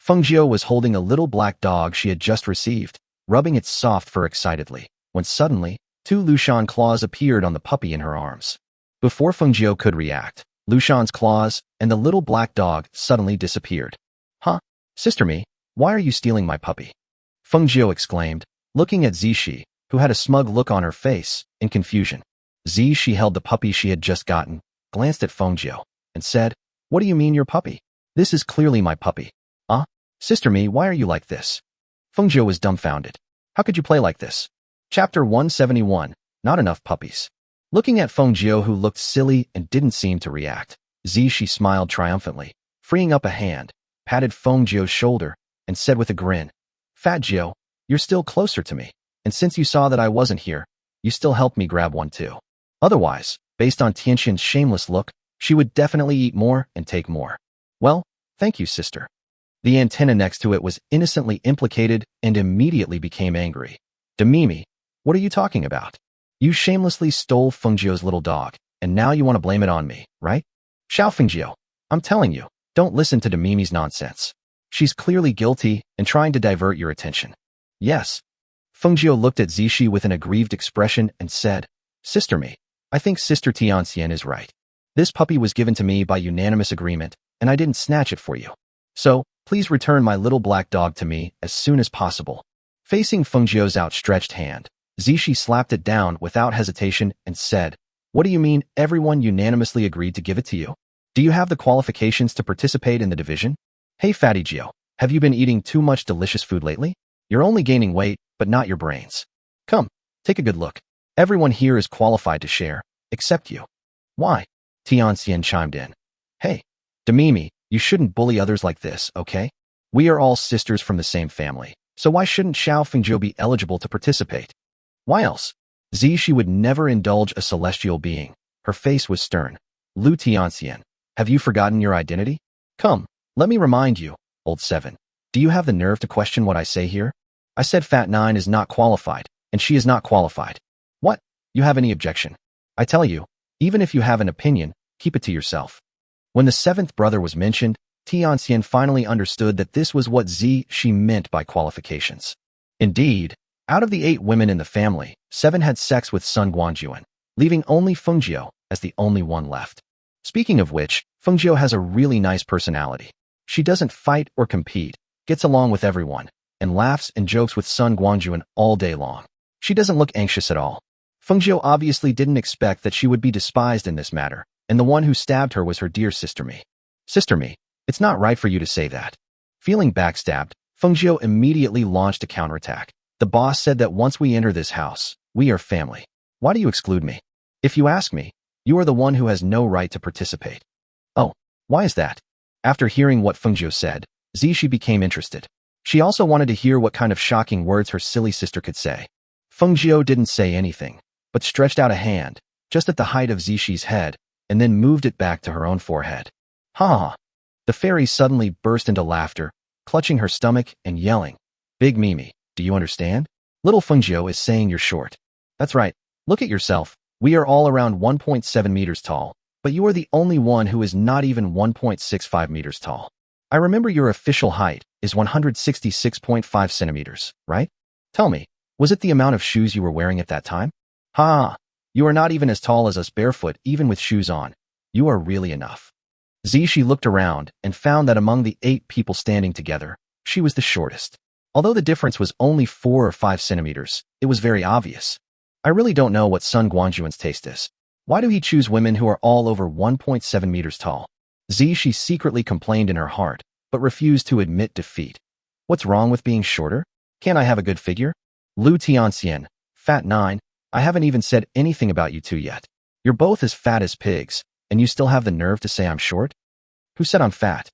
Fengjiu was holding a little black dog she had just received, rubbing its soft fur excitedly, when suddenly, 2 Lushan claws appeared on the puppy in her arms. Before Fengjiu could react, Lushan's claws and the little black dog suddenly disappeared. "Huh? Sister Me, why are you stealing my puppy?" Fengjiu exclaimed, looking at Zishi, who had a smug look on her face, in confusion. Zishi held the puppy she had just gotten, glanced at Fengjiu, and said, "What do you mean your puppy? This is clearly my puppy." Sister Me, why are you like this?" Fengjiu was dumbfounded. "How could you play like this?" Chapter 171, Not Enough Puppies. Looking at Fengjiu, who looked silly and didn't seem to react, Zishi smiled triumphantly, freeing up a hand, patted Fengjiu's shoulder, and said with a grin, "Fat Jiu, you're still closer to me, and since you saw that I wasn't here, you still helped me grab one too. Otherwise, based on Tianxin's shameless look, she would definitely eat more and take more." "Well, thank you, sister." The antenna next to it was innocently implicated and immediately became angry. "Demimi, what are you talking about? You shamelessly stole Fengjiu's little dog, and now you want to blame it on me, right? Xiao Fengjiu, I'm telling you, don't listen to Demimi's nonsense. She's clearly guilty and trying to divert your attention." "Yes." Fengjiu looked at Zishi with an aggrieved expression and said, "Sister Me, I think Sister Tianxian is right. This puppy was given to me by unanimous agreement, and I didn't snatch it for you. So, please return my little black dog to me as soon as possible." Facing Fengjiu's outstretched hand, Zishi slapped it down without hesitation and said, "What do you mean everyone unanimously agreed to give it to you? Do you have the qualifications to participate in the division? Hey Fatty Gio, have you been eating too much delicious food lately? You're only gaining weight, but not your brains. Come, take a good look. Everyone here is qualified to share, except you." "Why?" Tianxian chimed in. "Hey, Demimi, you shouldn't bully others like this, okay? We are all sisters from the same family, so why shouldn't Xiao Fengjiu be eligible to participate? Why else?" Zishi would never indulge a celestial being. Her face was stern. "Lu Tianxian, have you forgotten your identity? Come, let me remind you, old 7. Do you have the nerve to question what I say here? I said Fat 9 is not qualified, and she is not qualified. What? You have any objection? I tell you, even if you have an opinion, keep it to yourself." When the 7th brother was mentioned, Tianxian finally understood that this was what she meant by qualifications. Indeed, out of the 8 women in the family, 7 had sex with Sun Guangjun, leaving only Fengjiu as the only one left. Speaking of which, Fengjiu has a really nice personality. She doesn't fight or compete, gets along with everyone, and laughs and jokes with Sun Guangjun all day long. She doesn't look anxious at all. Fengjiu obviously didn't expect that she would be despised in this matter, and the one who stabbed her was her dear sister Me. Sister Me, it's not right for you to say that. Feeling backstabbed, Fengjiu immediately launched a counterattack. The boss said that once we enter this house, we are family. Why do you exclude me? If you ask me, you are the one who has no right to participate. Oh, why is that? After hearing what Fengjiu said, Zishi became interested. She also wanted to hear what kind of shocking words her silly sister could say. Fengjiu didn't say anything, but stretched out a hand, just at the height of Zishi's head, and then moved it back to her own forehead. Ha ha! The fairy suddenly burst into laughter, clutching her stomach and yelling, "Big Mimi, do you understand? Little Fengjiu is saying you're short. That's right, look at yourself. We are all around 1.7 meters tall, but you are the only one who is not even 1.65 meters tall. I remember your official height is 166.5 centimeters, right? Tell me, was it the amount of shoes you were wearing at that time? Ha! You are not even as tall as us barefoot even with shoes on. You are really enough." Zishi looked around and found that among the 8 people standing together, she was the shortest. Although the difference was only 4 or 5 centimeters, it was very obvious. I really don't know what Sun Guangjun's taste is. Why do he choose women who are all over 1.7 meters tall? Zishi secretly complained in her heart, but refused to admit defeat. What's wrong with being shorter? Can't I have a good figure? Lu Tianxian, Fat 9, I haven't even said anything about you two yet. You're both as fat as pigs, and you still have the nerve to say I'm short? Who said I'm fat?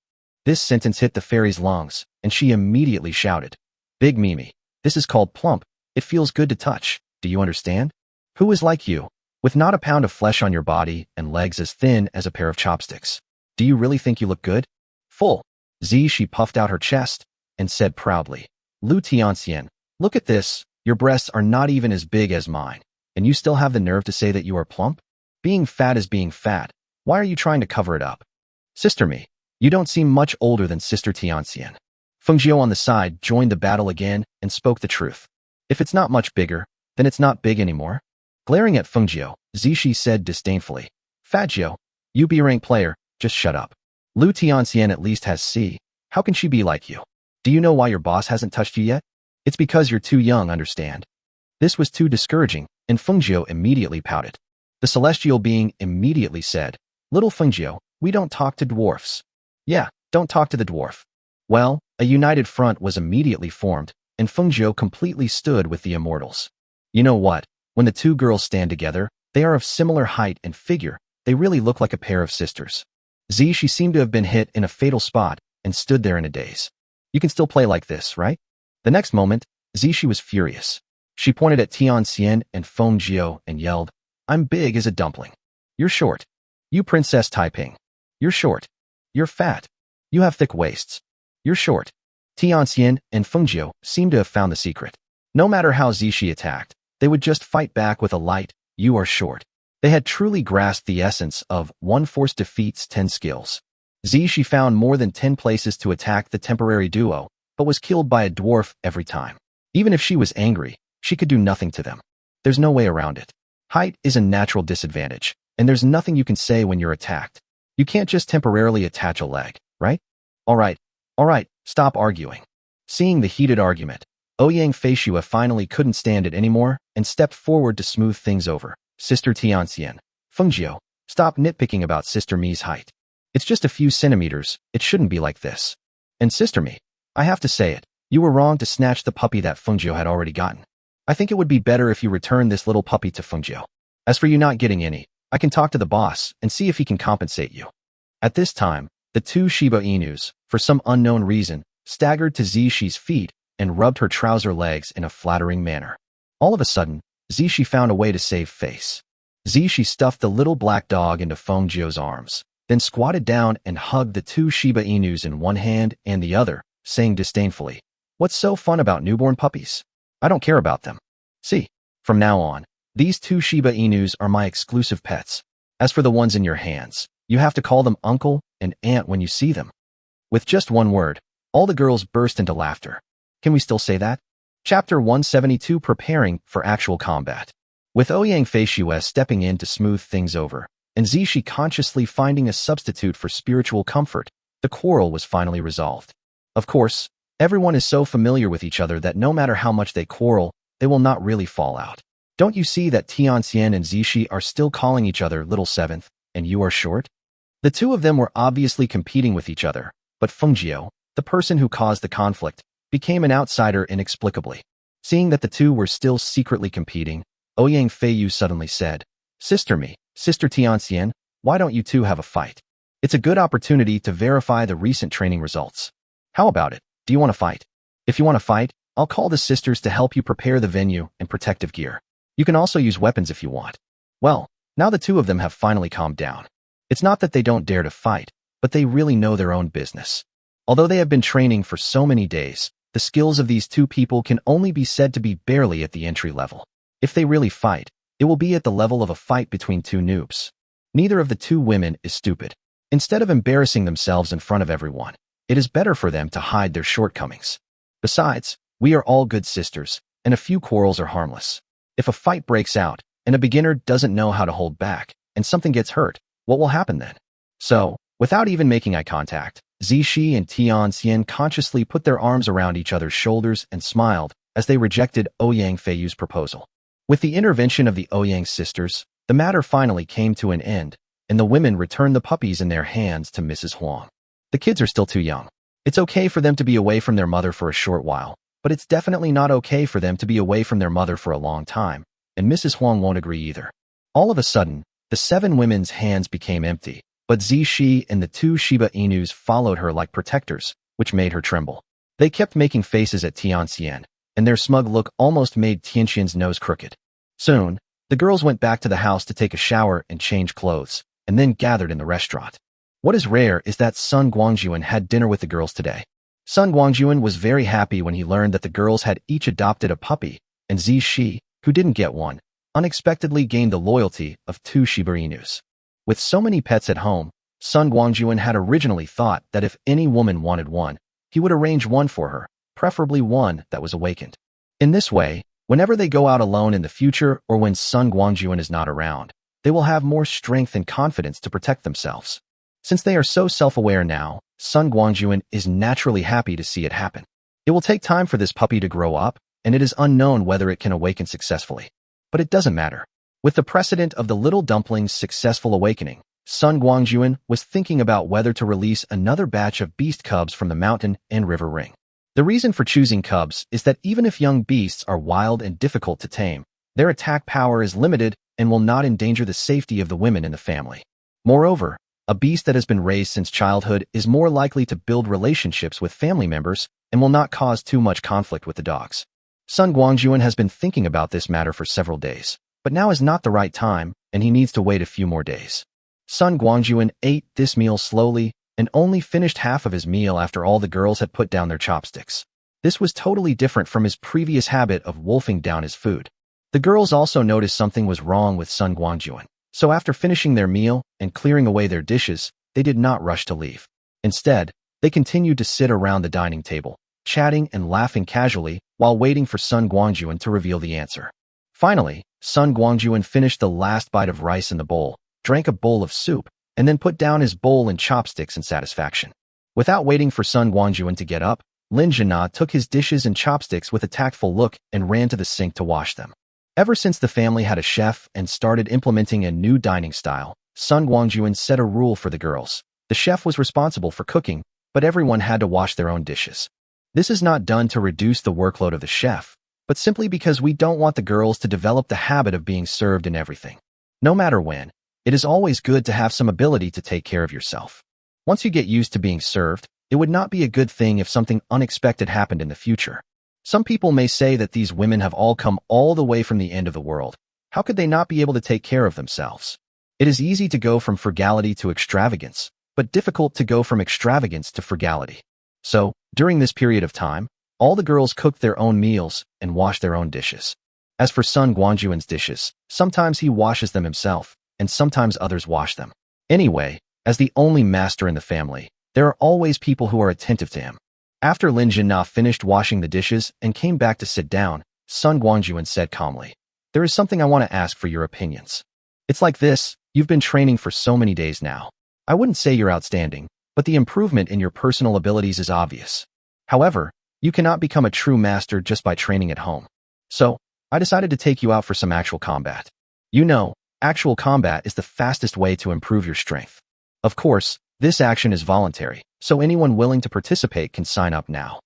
This sentence hit the fairy's lungs, and she immediately shouted, "Big Mimi, this is called plump. It feels good to touch. Do you understand? Who is like you, with not a pound of flesh on your body and legs as thin as a pair of chopsticks? Do you really think you look good? Full." She puffed out her chest and said proudly, "Lu Tianxian, look at this. Your breasts are not even as big as mine, and you still have the nerve to say that you are plump? Being fat is being fat. Why are you trying to cover it up? Sister Me, you don't seem much older than Sister Tianxian." Fengjiu on the side joined the battle again and spoke the truth. "If it's not much bigger, then it's not big anymore." Glaring at Fengjiu, Zishi said disdainfully, "Fadjiu, you B-rank player, just shut up. Lu Tianxian at least has C. How can she be like you? Do you know why your boss hasn't touched you yet? It's because you're too young, understand?" This was too discouraging, and Fengjiu immediately pouted. The celestial being immediately said, "Little Fengjiu, we don't talk to dwarfs." "Yeah, don't talk to the dwarf." Well, a united front was immediately formed, and Fengjiu completely stood with the immortals. You know what? When the two girls stand together, they are of similar height and figure. They really look like a pair of sisters. She seemed to have been hit in a fatal spot and stood there in a daze. You can still play like this, right? The next moment, Zishi was furious. She pointed at Tianxian and Fengjiu and yelled, "I'm big as a dumpling. You're short. You Princess Taiping. You're short. You're fat. You have thick waists. You're short." Tianxian and Fengjiu seemed to have found the secret. No matter how Zishi attacked, they would just fight back with a light, "You are short." They had truly grasped the essence of one force defeats 10 skills. Zishi found more than 10 places to attack the temporary duo, but was killed by a dwarf every time. Even if she was angry, she could do nothing to them. There's no way around it. Height is a natural disadvantage, and there's nothing you can say when you're attacked. You can't just temporarily attach a leg, right? All right, stop arguing. Seeing the heated argument, Ouyang Feishua finally couldn't stand it anymore and stepped forward to smooth things over. "Sister Tianxian, Fengjiu, stop nitpicking about Sister Mi's height. It's just a few centimeters, it shouldn't be like this. And Sister Mi, I have to say it, you were wrong to snatch the puppy that Fengjiu had already gotten. I think it would be better if you return this little puppy to Fengjiu. As for you not getting any, I can talk to the boss and see if he can compensate you." At this time, the two Shiba Inus, for some unknown reason, staggered to Zishi's feet and rubbed her trouser legs in a flattering manner. All of a sudden, Zishi found a way to save face. Zishi stuffed the little black dog into Fengjiu's arms, then squatted down and hugged the two Shiba Inus in one hand and the other, saying disdainfully, "What's so fun about newborn puppies? I don't care about them. See, from now on, these two Shiba Inus are my exclusive pets. As for the ones in your hands, you have to call them uncle and aunt when you see them." With just one word, all the girls burst into laughter. Can we still say that? Chapter 172, Preparing for Actual Combat. With Ouyang Feishua stepping in to smooth things over, and Zishi consciously finding a substitute for spiritual comfort, the quarrel was finally resolved. Of course, everyone is so familiar with each other that no matter how much they quarrel, they will not really fall out. Don't you see that Tianxian and Zishi are still calling each other Little Seventh, and you are short? The two of them were obviously competing with each other, but Fengjiu, the person who caused the conflict, became an outsider inexplicably. Seeing that the two were still secretly competing, Ouyang Feiyu suddenly said, Sister Tianxian, why don't you two have a fight? It's a good opportunity to verify the recent training results. How about it? Do you want to fight? If you want to fight, I'll call the sisters to help you prepare the venue and protective gear. You can also use weapons if you want. Well, now the two of them have finally calmed down. It's not that they don't dare to fight, but they really know their own business. Although they have been training for so many days, the skills of these two people can only be said to be barely at the entry level. If they really fight, it will be at the level of a fight between two noobs. Neither of the two women is stupid. Instead of embarrassing themselves in front of everyone, it is better for them to hide their shortcomings. Besides, we are all good sisters, and a few quarrels are harmless. If a fight breaks out, and a beginner doesn't know how to hold back, and something gets hurt, what will happen then? So, without even making eye contact, Zishi and Tianxian consciously put their arms around each other's shoulders and smiled as they rejected Ouyang Feiyu's proposal. With the intervention of the Ouyang sisters, the matter finally came to an end, and the women returned the puppies in their hands to Mrs. Huang. The kids are still too young. It's okay for them to be away from their mother for a short while, but it's definitely not okay for them to be away from their mother for a long time, and Mrs. Huang won't agree either. All of a sudden, the 7 women's hands became empty, but Zishi and the 2 Shiba Inus followed her like protectors, which made her tremble. They kept making faces at Tianxian, and their smug look almost made Tianxian's nose crooked. Soon, the girls went back to the house to take a shower and change clothes, and then gathered in the restaurant. What is rare is that Sun Guangjun had dinner with the girls today. Sun Guangjun was very happy when he learned that the girls had each adopted a puppy, and Zishi, who didn't get one, unexpectedly gained the loyalty of 2 Shiba Inus. With so many pets at home, Sun Guangjun had originally thought that if any woman wanted one, he would arrange one for her, preferably one that was awakened. In this way, whenever they go out alone in the future or when Sun Guangjun is not around, they will have more strength and confidence to protect themselves. Since they are so self-aware now, Sun Guangjun is naturally happy to see it happen. It will take time for this puppy to grow up, and it is unknown whether it can awaken successfully. But it doesn't matter. With the precedent of the little dumpling's successful awakening, Sun Guangjun was thinking about whether to release another batch of beast cubs from the mountain and river ring. The reason for choosing cubs is that even if young beasts are wild and difficult to tame, their attack power is limited and will not endanger the safety of the women in the family. Moreover, a beast that has been raised since childhood is more likely to build relationships with family members and will not cause too much conflict with the dogs. Sun Guangjun has been thinking about this matter for several days, but now is not the right time, and he needs to wait a few more days. Sun Guangjun ate this meal slowly and only finished half of his meal after all the girls had put down their chopsticks. This was totally different from his previous habit of wolfing down his food. The girls also noticed something was wrong with Sun Guangjun, so after finishing their meal and clearing away their dishes, they did not rush to leave. Instead, they continued to sit around the dining table, chatting and laughing casually while waiting for Sun Guangjun to reveal the answer. Finally, Sun Guangjun finished the last bite of rice in the bowl, drank a bowl of soup, and then put down his bowl and chopsticks in satisfaction. Without waiting for Sun Guangjun to get up, Lin Zhina took his dishes and chopsticks with a tactful look and ran to the sink to wash them. Ever since the family had a chef and started implementing a new dining style, Sun Guangjun set a rule for the girls. The chef was responsible for cooking, but everyone had to wash their own dishes. This is not done to reduce the workload of the chef, but simply because we don't want the girls to develop the habit of being served in everything. No matter when, it is always good to have some ability to take care of yourself. Once you get used to being served, it would not be a good thing if something unexpected happened in the future. Some people may say that these women have all come all the way from the end of the world. How could they not be able to take care of themselves? It is easy to go from frugality to extravagance, but difficult to go from extravagance to frugality. So, during this period of time, all the girls cooked their own meals and washed their own dishes. As for Sun Guangjun's dishes, sometimes he washes them himself, and sometimes others wash them. Anyway, as the only master in the family, there are always people who are attentive to him. After Lin Zhina finished washing the dishes and came back to sit down, Sun Guangjun said calmly, "There is something I want to ask for your opinions. It's like this, you've been training for so many days now. I wouldn't say you're outstanding, but the improvement in your personal abilities is obvious. However, you cannot become a true master just by training at home. So, I decided to take you out for some actual combat. You know, actual combat is the fastest way to improve your strength. Of course, this action is voluntary, so anyone willing to participate can sign up now.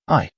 I.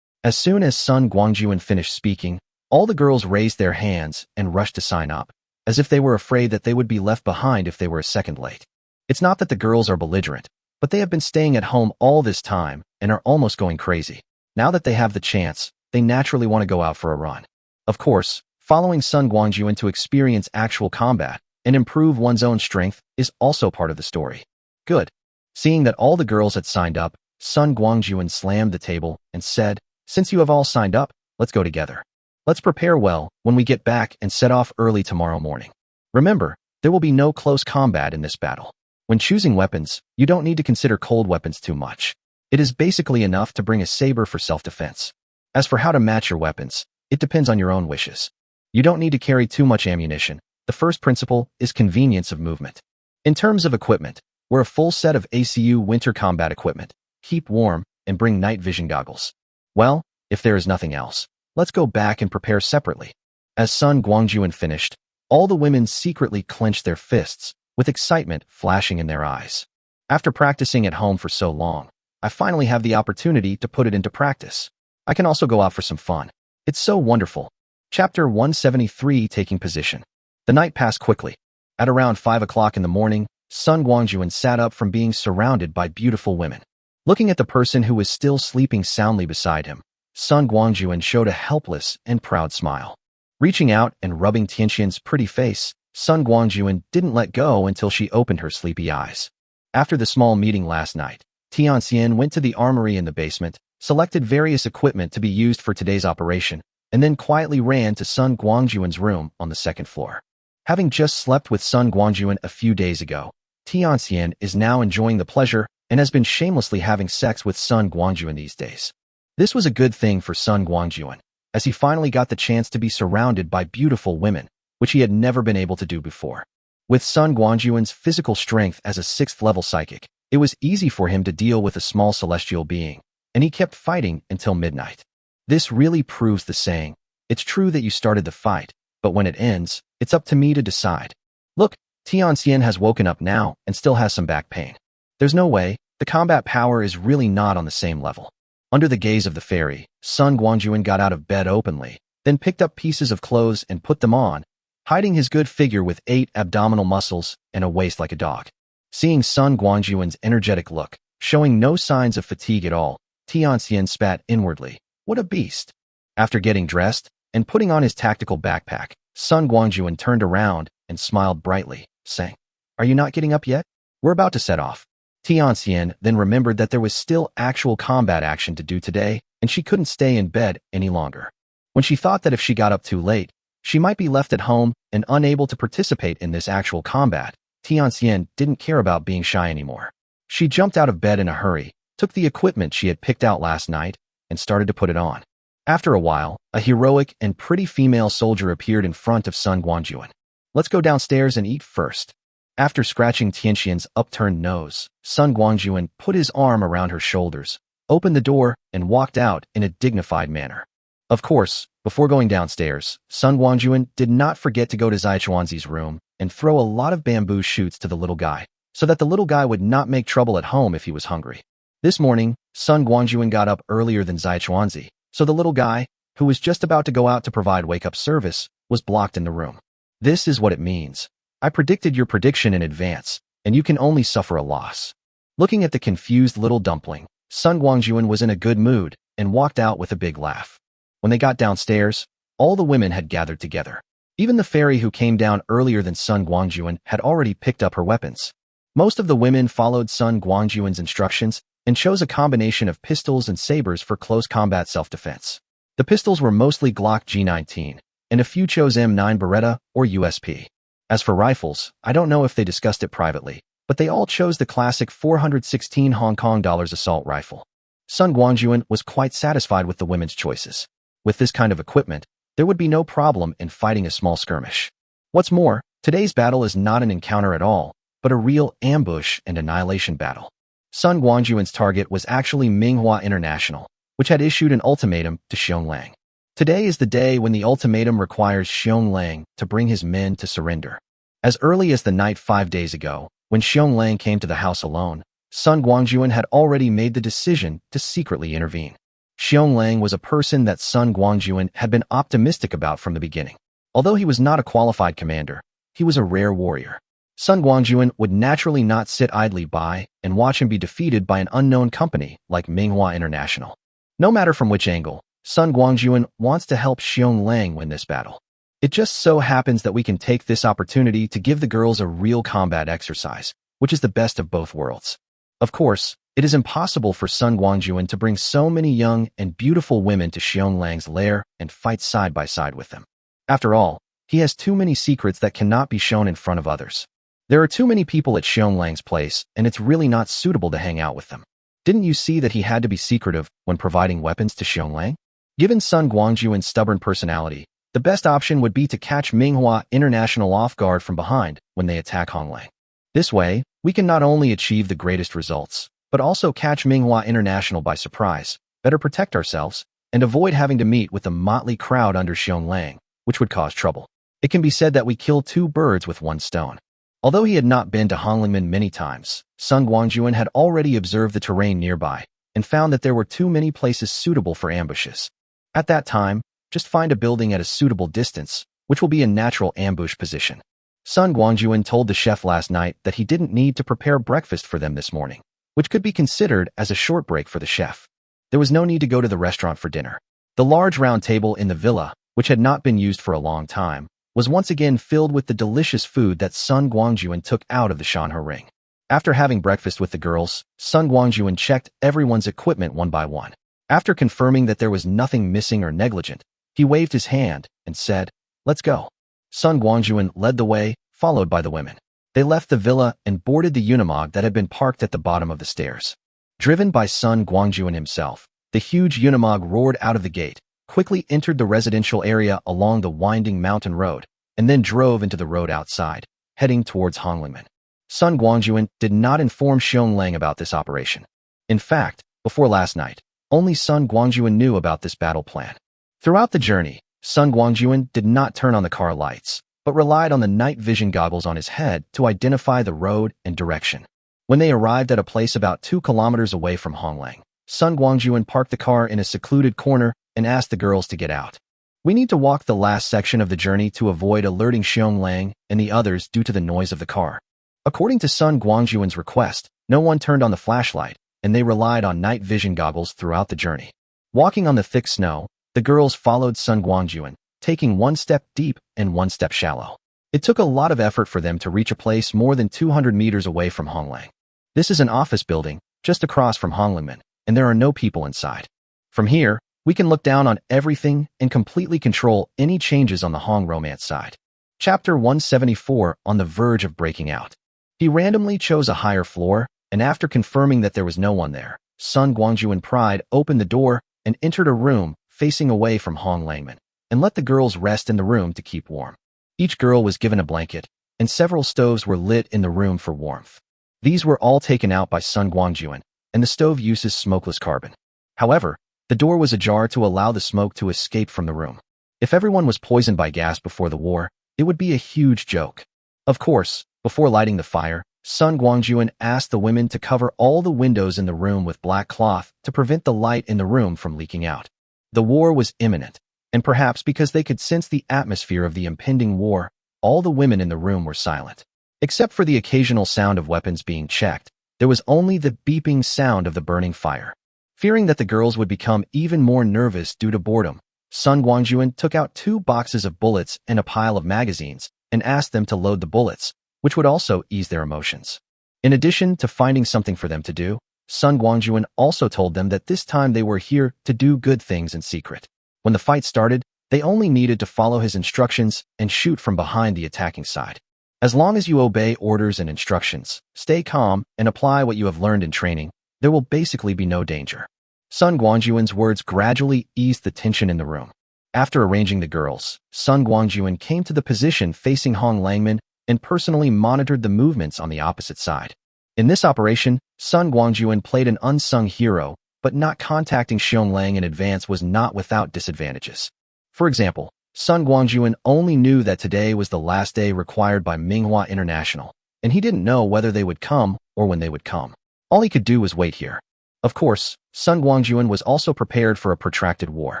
As soon as Sun Guangjun finished speaking, all the girls raised their hands and rushed to sign up, as if they were afraid that they would be left behind if they were a second late. It's not that the girls are belligerent, but they have been staying at home all this time and are almost going crazy. Now that they have the chance, they naturally want to go out for a run. Of course, following Sun Guangjun to experience actual combat and improve one's own strength is also part of the story. Good. Seeing that all the girls had signed up, Sun Guangjun slammed the table and said, "Since you have all signed up, let's go together. Let's prepare well when we get back and set off early tomorrow morning. Remember, there will be no close combat in this battle. When choosing weapons, you don't need to consider cold weapons too much. It is basically enough to bring a saber for self-defense. As for how to match your weapons, it depends on your own wishes. You don't need to carry too much ammunition. The first principle is convenience of movement. In terms of equipment, wear a full set of ACU winter combat equipment, keep warm, and bring night vision goggles. Well, if there is nothing else, let's go back and prepare separately." As Sun Guangjun finished, all the women secretly clenched their fists, with excitement flashing in their eyes. After practicing at home for so long, I finally have the opportunity to put it into practice. I can also go out for some fun. It's so wonderful. Chapter 173, Taking Position. The night passed quickly. At around 5 o'clock in the morning, Sun Guangjun sat up from being surrounded by beautiful women. Looking at the person who was still sleeping soundly beside him, Sun Guangjun showed a helpless and proud smile. Reaching out and rubbing Tianxian's pretty face, Sun Guangjun didn't let go until she opened her sleepy eyes. After the small meeting last night, Tianxian went to the armory in the basement, selected various equipment to be used for today's operation, and then quietly ran to Sun Guangjun's room on the second floor. Having just slept with Sun Guangjun a few days ago, Tianxian is now enjoying the pleasure and has been shamelessly having sex with Sun Guangjun these days. This was a good thing for Sun Guangjun, as he finally got the chance to be surrounded by beautiful women, which he had never been able to do before. With Sun Guangjun's physical strength as a 6th-level psychic, it was easy for him to deal with a small celestial being, and he kept fighting until midnight. This really proves the saying, "It's true that you started the fight, but when it ends, it's up to me to decide." Look, Tianxian has woken up now and still has some back pain. There's no way, the combat power is really not on the same level. Under the gaze of the fairy, Sun Guangjun got out of bed openly, then picked up pieces of clothes and put them on, hiding his good figure with 8 abdominal muscles and a waist like a dog. Seeing Sun Guangjun's energetic look, showing no signs of fatigue at all, Tianxian spat inwardly. What a beast! After getting dressed and putting on his tactical backpack, Sun Guangjun turned around and smiled brightly, saying, "Are you not getting up yet? We're about to set off." Tianxian then remembered that there was still actual combat action to do today, and she couldn't stay in bed any longer. When she thought that if she got up too late, she might be left at home and unable to participate in this actual combat, Tianxian didn't care about being shy anymore. She jumped out of bed in a hurry, took the equipment she had picked out last night, and started to put it on. After a while, a heroic and pretty female soldier appeared in front of Sun Guangjun. "Let's go downstairs and eat first." After scratching Tianxian's upturned nose, Sun Guangjun put his arm around her shoulders, opened the door, and walked out in a dignified manner. Of course, before going downstairs, Sun Guangjun did not forget to go to Zaichuanzi's room and throw a lot of bamboo shoots to the little guy, so that the little guy would not make trouble at home if he was hungry. This morning, Sun Guangjun got up earlier than Zaichuanzi, so the little guy, who was just about to go out to provide wake-up service, was blocked in the room. This is what it means. I predicted your prediction in advance, and you can only suffer a loss. Looking at the confused little dumpling, Sun Guangjun was in a good mood and walked out with a big laugh. When they got downstairs, all the women had gathered together. Even the fairy who came down earlier than Sun Guangjun had already picked up her weapons. Most of the women followed Sun Guangjun's instructions and chose a combination of pistols and sabers for close combat self-defense. The pistols were mostly Glock G19, and a few chose M9 Beretta or USP. As for rifles, I don't know if they discussed it privately, but they all chose the classic 416 Hong Kong dollars assault rifle. Sun Guangjun was quite satisfied with the women's choices. With this kind of equipment, there would be no problem in fighting a small skirmish. What's more, today's battle is not an encounter at all, but a real ambush and annihilation battle. Sun Guangjun's target was actually Manhwa International, which had issued an ultimatum to Xionglang. Today is the day when the ultimatum requires Xiong Lang to bring his men to surrender. As early as the night 5 days ago, when Xiong Lang came to the house alone, Sun Guangjun had already made the decision to secretly intervene. Xiong Lang was a person that Sun Guangjun had been optimistic about from the beginning. Although he was not a qualified commander, he was a rare warrior. Sun Guangjun would naturally not sit idly by and watch him be defeated by an unknown company like Manhwa International. No matter from which angle, Sun Guangjun wants to help Xiong Lang win this battle. It just so happens that we can take this opportunity to give the girls a real combat exercise, which is the best of both worlds. Of course, it is impossible for Sun Guangjun to bring so many young and beautiful women to Xiong Lang's lair and fight side by side with them. After all, he has too many secrets that cannot be shown in front of others. There are too many people at Xiong Lang's place, and it's really not suitable to hang out with them. Didn't you see that he had to be secretive when providing weapons to Xiong Lang? Given Sun Guangjun's stubborn personality, the best option would be to catch Manhwa International off guard from behind when they attack Hong Lang. This way, we can not only achieve the greatest results, but also catch Manhwa International by surprise, better protect ourselves, and avoid having to meet with the motley crowd under Xiong Lang, which would cause trouble. It can be said that we kill 2 birds with 1 stone. Although he had not been to Honglingmen many times, Sun Guangjun had already observed the terrain nearby and found that there were too many places suitable for ambushes. At that time, just find a building at a suitable distance, which will be a natural ambush position. Sun Guangjun told the chef last night that he didn't need to prepare breakfast for them this morning, which could be considered as a short break for the chef. There was no need to go to the restaurant for dinner. The large round table in the villa, which had not been used for a long time, was once again filled with the delicious food that Sun Guangjun took out of the Shanhe ring. After having breakfast with the girls, Sun Guangjun checked everyone's equipment one by one. After confirming that there was nothing missing or negligent, he waved his hand and said, "Let's go." Sun Guangjun led the way, followed by the women. They left the villa and boarded the unimog that had been parked at the bottom of the stairs. Driven by Sun Guangjun himself, the huge unimog roared out of the gate, quickly entered the residential area along the winding mountain road, and then drove into the road outside, heading towards Honglingmen. Sun Guangjun did not inform Xiong Lang about this operation. In fact, before last night, only Sun Guangjun knew about this battle plan. Throughout the journey, Sun Guangjun did not turn on the car lights, but relied on the night vision goggles on his head to identify the road and direction. When they arrived at a place about 2 kilometers away from Honglang, Sun Guangjun parked the car in a secluded corner and asked the girls to get out. "We need to walk the last section of the journey to avoid alerting Xiong Lang and the others due to the noise of the car." According to Sun Guangjun's request, no one turned on the flashlight, and they relied on night vision goggles throughout the journey. Walking on the thick snow, the girls followed Sun Guangjun, taking 1 step deep and 1 step shallow. It took a lot of effort for them to reach a place more than 200 meters away from Honglang. This is an office building, just across from Honglingmen, and there are no people inside. From here, we can look down on everything and completely control any changes on the Hong romance side. Chapter 174, on the verge of breaking out. He randomly chose a higher floor, and after confirming that there was no one there, Sun Guangjun Pride opened the door and entered a room facing away from Hong Langman, and let the girls rest in the room to keep warm. Each girl was given a blanket, and several stoves were lit in the room for warmth. These were all taken out by Sun Guangjun, and the stove uses smokeless carbon. However, the door was ajar to allow the smoke to escape from the room. If everyone was poisoned by gas before the war, it would be a huge joke. Of course, before lighting the fire, Sun Guangjun asked the women to cover all the windows in the room with black cloth to prevent the light in the room from leaking out. The war was imminent, and perhaps because they could sense the atmosphere of the impending war, all the women in the room were silent. Except for the occasional sound of weapons being checked, there was only the beeping sound of the burning fire. Fearing that the girls would become even more nervous due to boredom, Sun Guangjun took out 2 boxes of bullets and a pile of magazines and asked them to load the bullets, which would also ease their emotions. In addition to finding something for them to do, Sun Guangjun also told them that this time they were here to do good things in secret. When the fight started, they only needed to follow his instructions and shoot from behind the attacking side. As long as you obey orders and instructions, stay calm, and apply what you have learned in training, there will basically be no danger. Sun Guangjun's words gradually eased the tension in the room. After arranging the girls, Sun Guangjun came to the position facing Hong Langman and personally monitored the movements on the opposite side. In this operation, Sun Guangjun played an unsung hero, but not contacting Xiong Lang in advance was not without disadvantages. For example, Sun Guangjun only knew that today was the last day required by Manhwa International, and he didn't know whether they would come or when they would come. All he could do was wait here. Of course, Sun Guangjun was also prepared for a protracted war.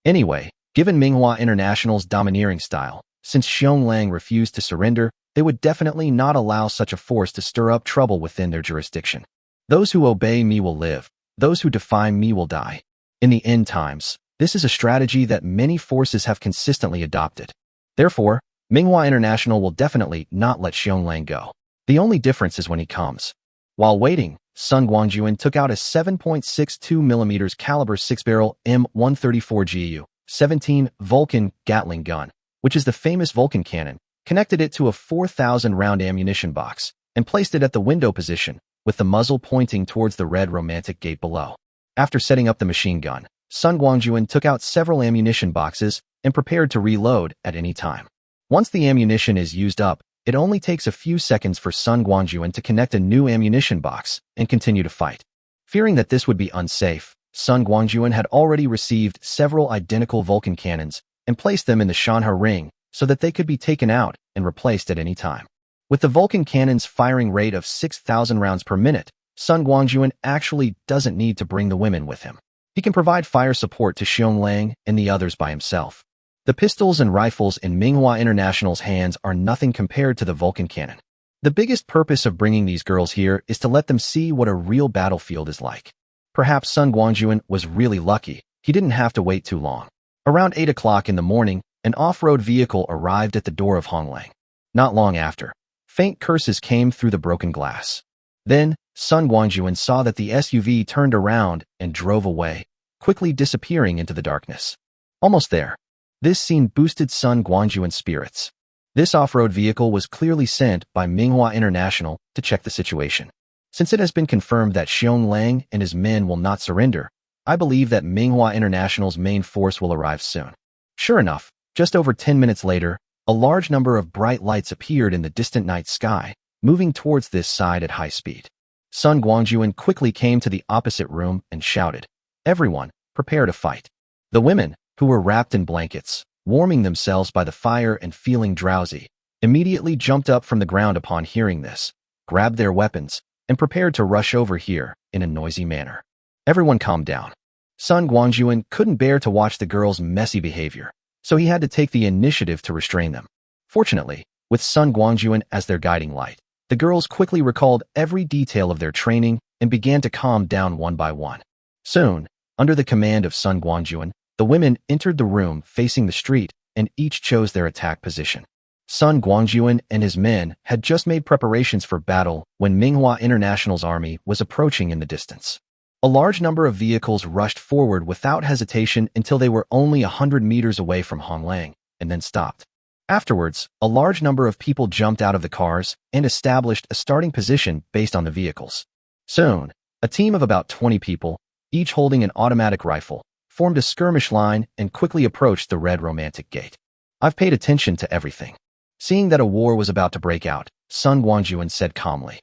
Anyway, given Manhwa International's domineering style, since Xionglang refused to surrender, they would definitely not allow such a force to stir up trouble within their jurisdiction. Those who obey me will live. Those who defy me will die. In the end times, this is a strategy that many forces have consistently adopted. Therefore, Manhwa International will definitely not let Xionglang go. The only difference is when he comes. While waiting, Sun Guangjun took out a 7.62mm caliber 6-barrel M134GU 17 Vulcan Gatling gun, which is the famous Vulcan cannon, connected it to a 4,000-round ammunition box, and placed it at the window position, with the muzzle pointing towards the red romantic gate below. After setting up the machine gun, Sun Guangjun took out several ammunition boxes and prepared to reload at any time. Once the ammunition is used up, it only takes a few seconds for Sun Guangjun to connect a new ammunition box and continue to fight. Fearing that this would be unsafe, Sun Guangjun had already received several identical Vulcan cannons and placed them in the Shanha ring so that they could be taken out and replaced at any time. With the Vulcan cannon's firing rate of 6,000 rounds per minute, Sun Guangjun actually doesn't need to bring the women with him. He can provide fire support to Xionglang and the others by himself. The pistols and rifles in Manhwa International's hands are nothing compared to the Vulcan cannon. The biggest purpose of bringing these girls here is to let them see what a real battlefield is like. Perhaps Sun Guangjun was really lucky. He didn't have to wait too long. Around 8 o'clock in the morning, an off-road vehicle arrived at the door of Honglang. Not long after, faint curses came through the broken glass. Then, Sun Guangjun saw that the SUV turned around and drove away, quickly disappearing into the darkness. Almost there. This scene boosted Sun Guangjun's spirits. This off-road vehicle was clearly sent by Manhwa International to check the situation. Since it has been confirmed that Xionglang and his men will not surrender, I believe that Manhwa International's main force will arrive soon. Sure enough, just over 10 minutes later, a large number of bright lights appeared in the distant night sky, moving towards this side at high speed. Sun Guangjun quickly came to the opposite room and shouted, "Everyone, prepare to fight." The women, who were wrapped in blankets, warming themselves by the fire and feeling drowsy, immediately jumped up from the ground upon hearing this, grabbed their weapons, and prepared to rush over here in a noisy manner. Everyone calmed down. Sun Guangjun couldn't bear to watch the girls' messy behavior, so he had to take the initiative to restrain them. Fortunately, with Sun Guangjun as their guiding light, the girls quickly recalled every detail of their training and began to calm down one by one. Soon, under the command of Sun Guangjun, the women entered the room facing the street and each chose their attack position. Sun Guangjun and his men had just made preparations for battle when Manhwa International's army was approaching in the distance. A large number of vehicles rushed forward without hesitation until they were only 100 meters away from Honglang, and then stopped. Afterwards, a large number of people jumped out of the cars and established a starting position based on the vehicles. Soon, a team of about 20 people, each holding an automatic rifle, formed a skirmish line and quickly approached the red romantic gate. I've paid attention to everything. Seeing that a war was about to break out, Sun Guangjun said calmly,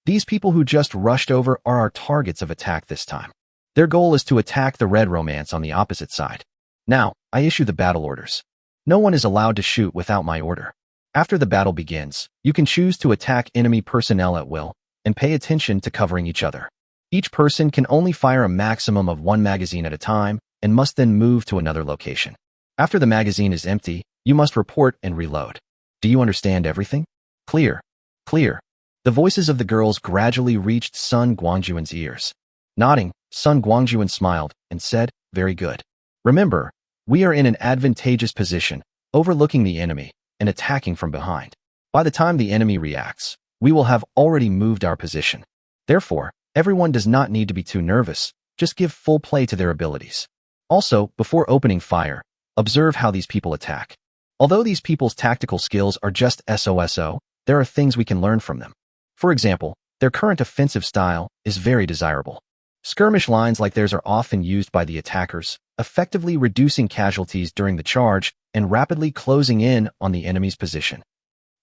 "These people who just rushed over are our targets of attack this time. Their goal is to attack the red romance on the opposite side. Now, I issue the battle orders. No one is allowed to shoot without my order. After the battle begins, you can choose to attack enemy personnel at will, and pay attention to covering each other. Each person can only fire a maximum of 1 magazine at a time, and must then move to another location. After the magazine is empty, you must report and reload. Do you understand everything?" "Clear. Clear." The voices of the girls gradually reached Sun Guangjun's ears. Nodding, Sun Guangjun smiled and said, "Very good. Remember, we are in an advantageous position, overlooking the enemy and attacking from behind. By the time the enemy reacts, we will have already moved our position. Therefore, everyone does not need to be too nervous, just give full play to their abilities. Also, before opening fire, observe how these people attack. Although these people's tactical skills are just SOSO, there are things we can learn from them. For example, their current offensive style is very desirable. Skirmish lines like theirs are often used by the attackers, effectively reducing casualties during the charge and rapidly closing in on the enemy's position."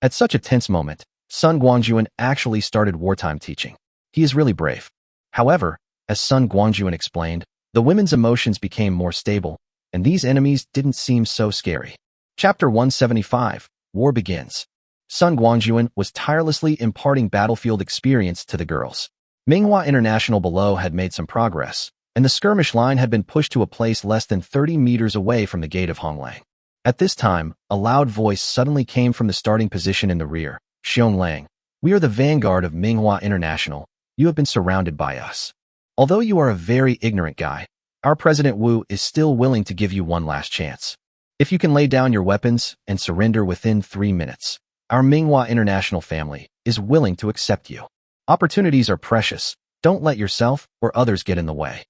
At such a tense moment, Sun Guangjun actually started wartime teaching. He is really brave. However, as Sun Guangjun explained, the women's emotions became more stable, and these enemies didn't seem so scary. Chapter 175, War Begins. Sun Guangjun was tirelessly imparting battlefield experience to the girls. Manhwa International below had made some progress, and the skirmish line had been pushed to a place less than 30 meters away from the gate of Honglang. At this time, a loud voice suddenly came from the starting position in the rear. Xionglang, we are the vanguard of Manhwa International. You have been surrounded by us. Although you are a very ignorant guy, our President Wu is still willing to give you one last chance. If you can lay down your weapons and surrender within 3 minutes, our Manhwa International family is willing to accept you. Opportunities are precious. Don't let yourself or others get in the way.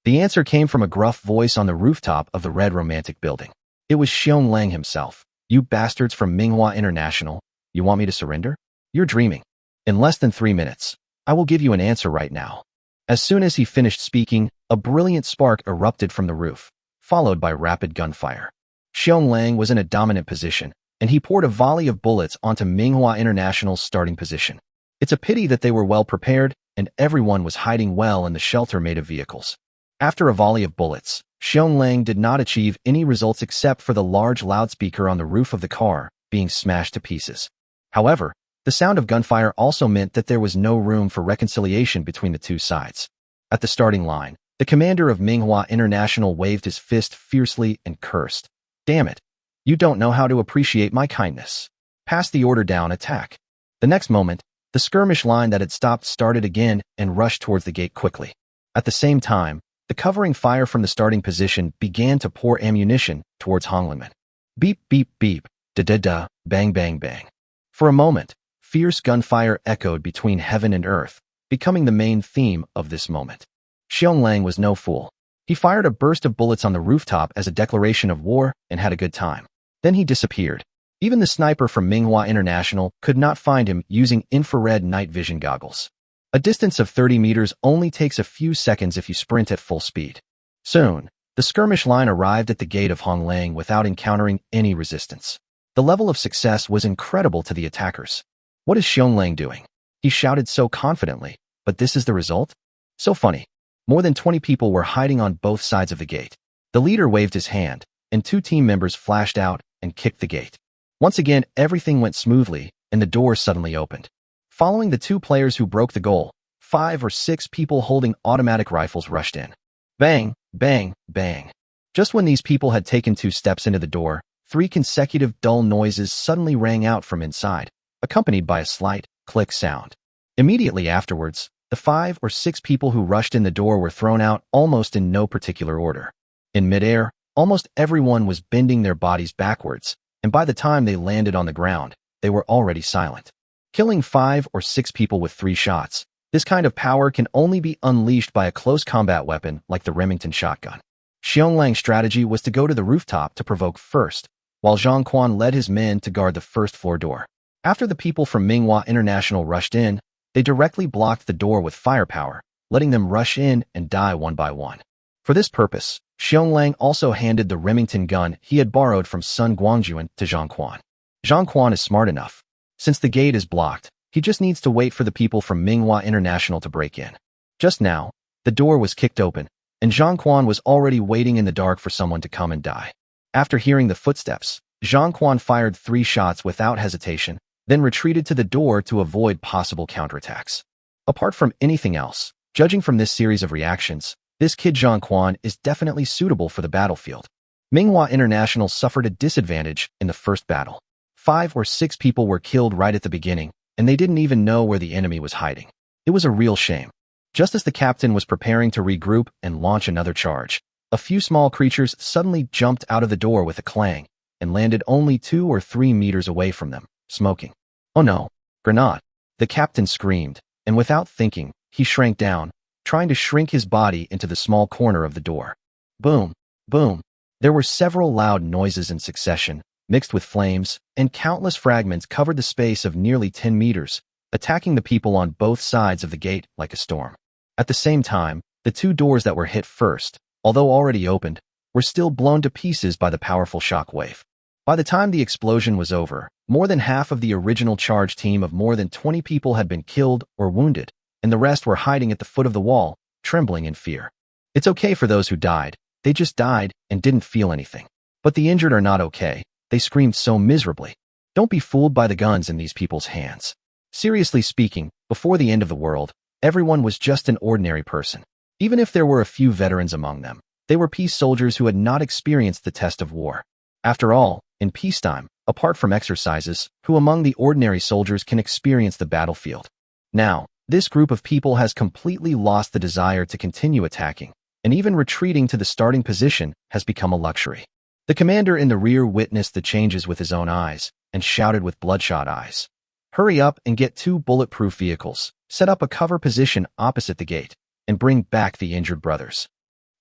The answer came from a gruff voice on the rooftop of the red romantic building. It was Xionglang himself. You bastards from Manhwa International, you want me to surrender? You're dreaming. In less than 3 minutes, I will give you an answer right now. As soon as he finished speaking, a brilliant spark erupted from the roof, followed by rapid gunfire. Xionglang was in a dominant position, and he poured a volley of bullets onto Manhwa International's starting position. It's a pity that they were well prepared, and everyone was hiding well in the shelter made of vehicles. After a volley of bullets, Xionglang did not achieve any results except for the large loudspeaker on the roof of the car being smashed to pieces. However, the sound of gunfire also meant that there was no room for reconciliation between the two sides. At the starting line, the commander of Manhwa International waved his fist fiercely and cursed. Damn it. You don't know how to appreciate my kindness. Pass the order down, attack. The next moment, the skirmish line that had stopped started again and rushed towards the gate quickly. At the same time, the covering fire from the starting position began to pour ammunition towards Honglanmen. Beep, beep, beep, da-da-da, bang, bang, bang. For a moment, fierce gunfire echoed between heaven and earth, becoming the main theme of this moment. Xionglang was no fool. He fired a burst of bullets on the rooftop as a declaration of war and had a good time. Then he disappeared. Even the sniper from Manhwa International could not find him using infrared night vision goggles. A distance of 30 meters only takes a few seconds if you sprint at full speed. Soon, the skirmish line arrived at the gate of Honglang without encountering any resistance. The level of success was incredible to the attackers. What is Xionglang doing? He shouted so confidently, but this is the result? So funny. More than 20 people were hiding on both sides of the gate. The leader waved his hand, and 2 team members flashed out and kicked the gate. Once again, everything went smoothly, and the door suddenly opened. Following the 2 players who broke the goal, 5 or 6 people holding automatic rifles rushed in. Bang, bang, bang. Just when these people had taken 2 steps into the door, 3 consecutive dull noises suddenly rang out from inside, accompanied by a slight click sound. Immediately afterwards, the 5 or 6 people who rushed in the door were thrown out almost in no particular order. In midair, almost everyone was bending their bodies backwards, and by the time they landed on the ground, they were already silent. Killing 5 or 6 people with 3 shots, this kind of power can only be unleashed by a close combat weapon like the Remington shotgun. Xionglan's strategy was to go to the rooftop to provoke first, while Zhang Quan led his men to guard the first floor door. After the people from Manhwa International rushed in, they directly blocked the door with firepower, letting them rush in and die one by one. For this purpose, Xionglang also handed the Remington gun he had borrowed from Sun Guangjun to Zhang Quan. Zhang Quan is smart enough. Since the gate is blocked, he just needs to wait for the people from Manhwa International to break in. Just now, the door was kicked open, and Zhang Quan was already waiting in the dark for someone to come and die. After hearing the footsteps, Zhang Quan fired 3 shots without hesitation, then retreated to the door to avoid possible counterattacks. Apart from anything else, judging from this series of reactions, this kid Zhang Quan is definitely suitable for the battlefield. Manhwa International suffered a disadvantage in the first battle. 5 or 6 people were killed right at the beginning, and they didn't even know where the enemy was hiding. It was a real shame. Just as the captain was preparing to regroup and launch another charge, a few small creatures suddenly jumped out of the door with a clang and landed only 2 or 3 meters away from them, smoking. Oh no, grenade! The captain screamed, and without thinking, he shrank down, trying to shrink his body into the small corner of the door. Boom, boom. There were several loud noises in succession, mixed with flames, and countless fragments covered the space of nearly 10 meters, attacking the people on both sides of the gate like a storm. At the same time, the 2 doors that were hit first, although already opened, were still blown to pieces by the powerful shock wave. By the time the explosion was over, more than half of the original charge team of more than 20 people had been killed or wounded, and the rest were hiding at the foot of the wall, trembling in fear. It's okay for those who died, They just died and didn't feel anything. But the injured are not okay. They screamed so miserably. Don't be fooled by the guns in these people's hands. Seriously speaking, before the end of the world, everyone was just an ordinary person. Even if there were a few veterans among them, they were peace soldiers who had not experienced the test of war. After all, in peacetime, apart from exercises, who among the ordinary soldiers can experience the battlefield? Now, this group of people has completely lost the desire to continue attacking, and even retreating to the starting position has become a luxury. The commander in the rear witnessed the changes with his own eyes, and shouted with bloodshot eyes. Hurry up and get 2 bulletproof vehicles, set up a cover position opposite the gate, and bring back the injured brothers.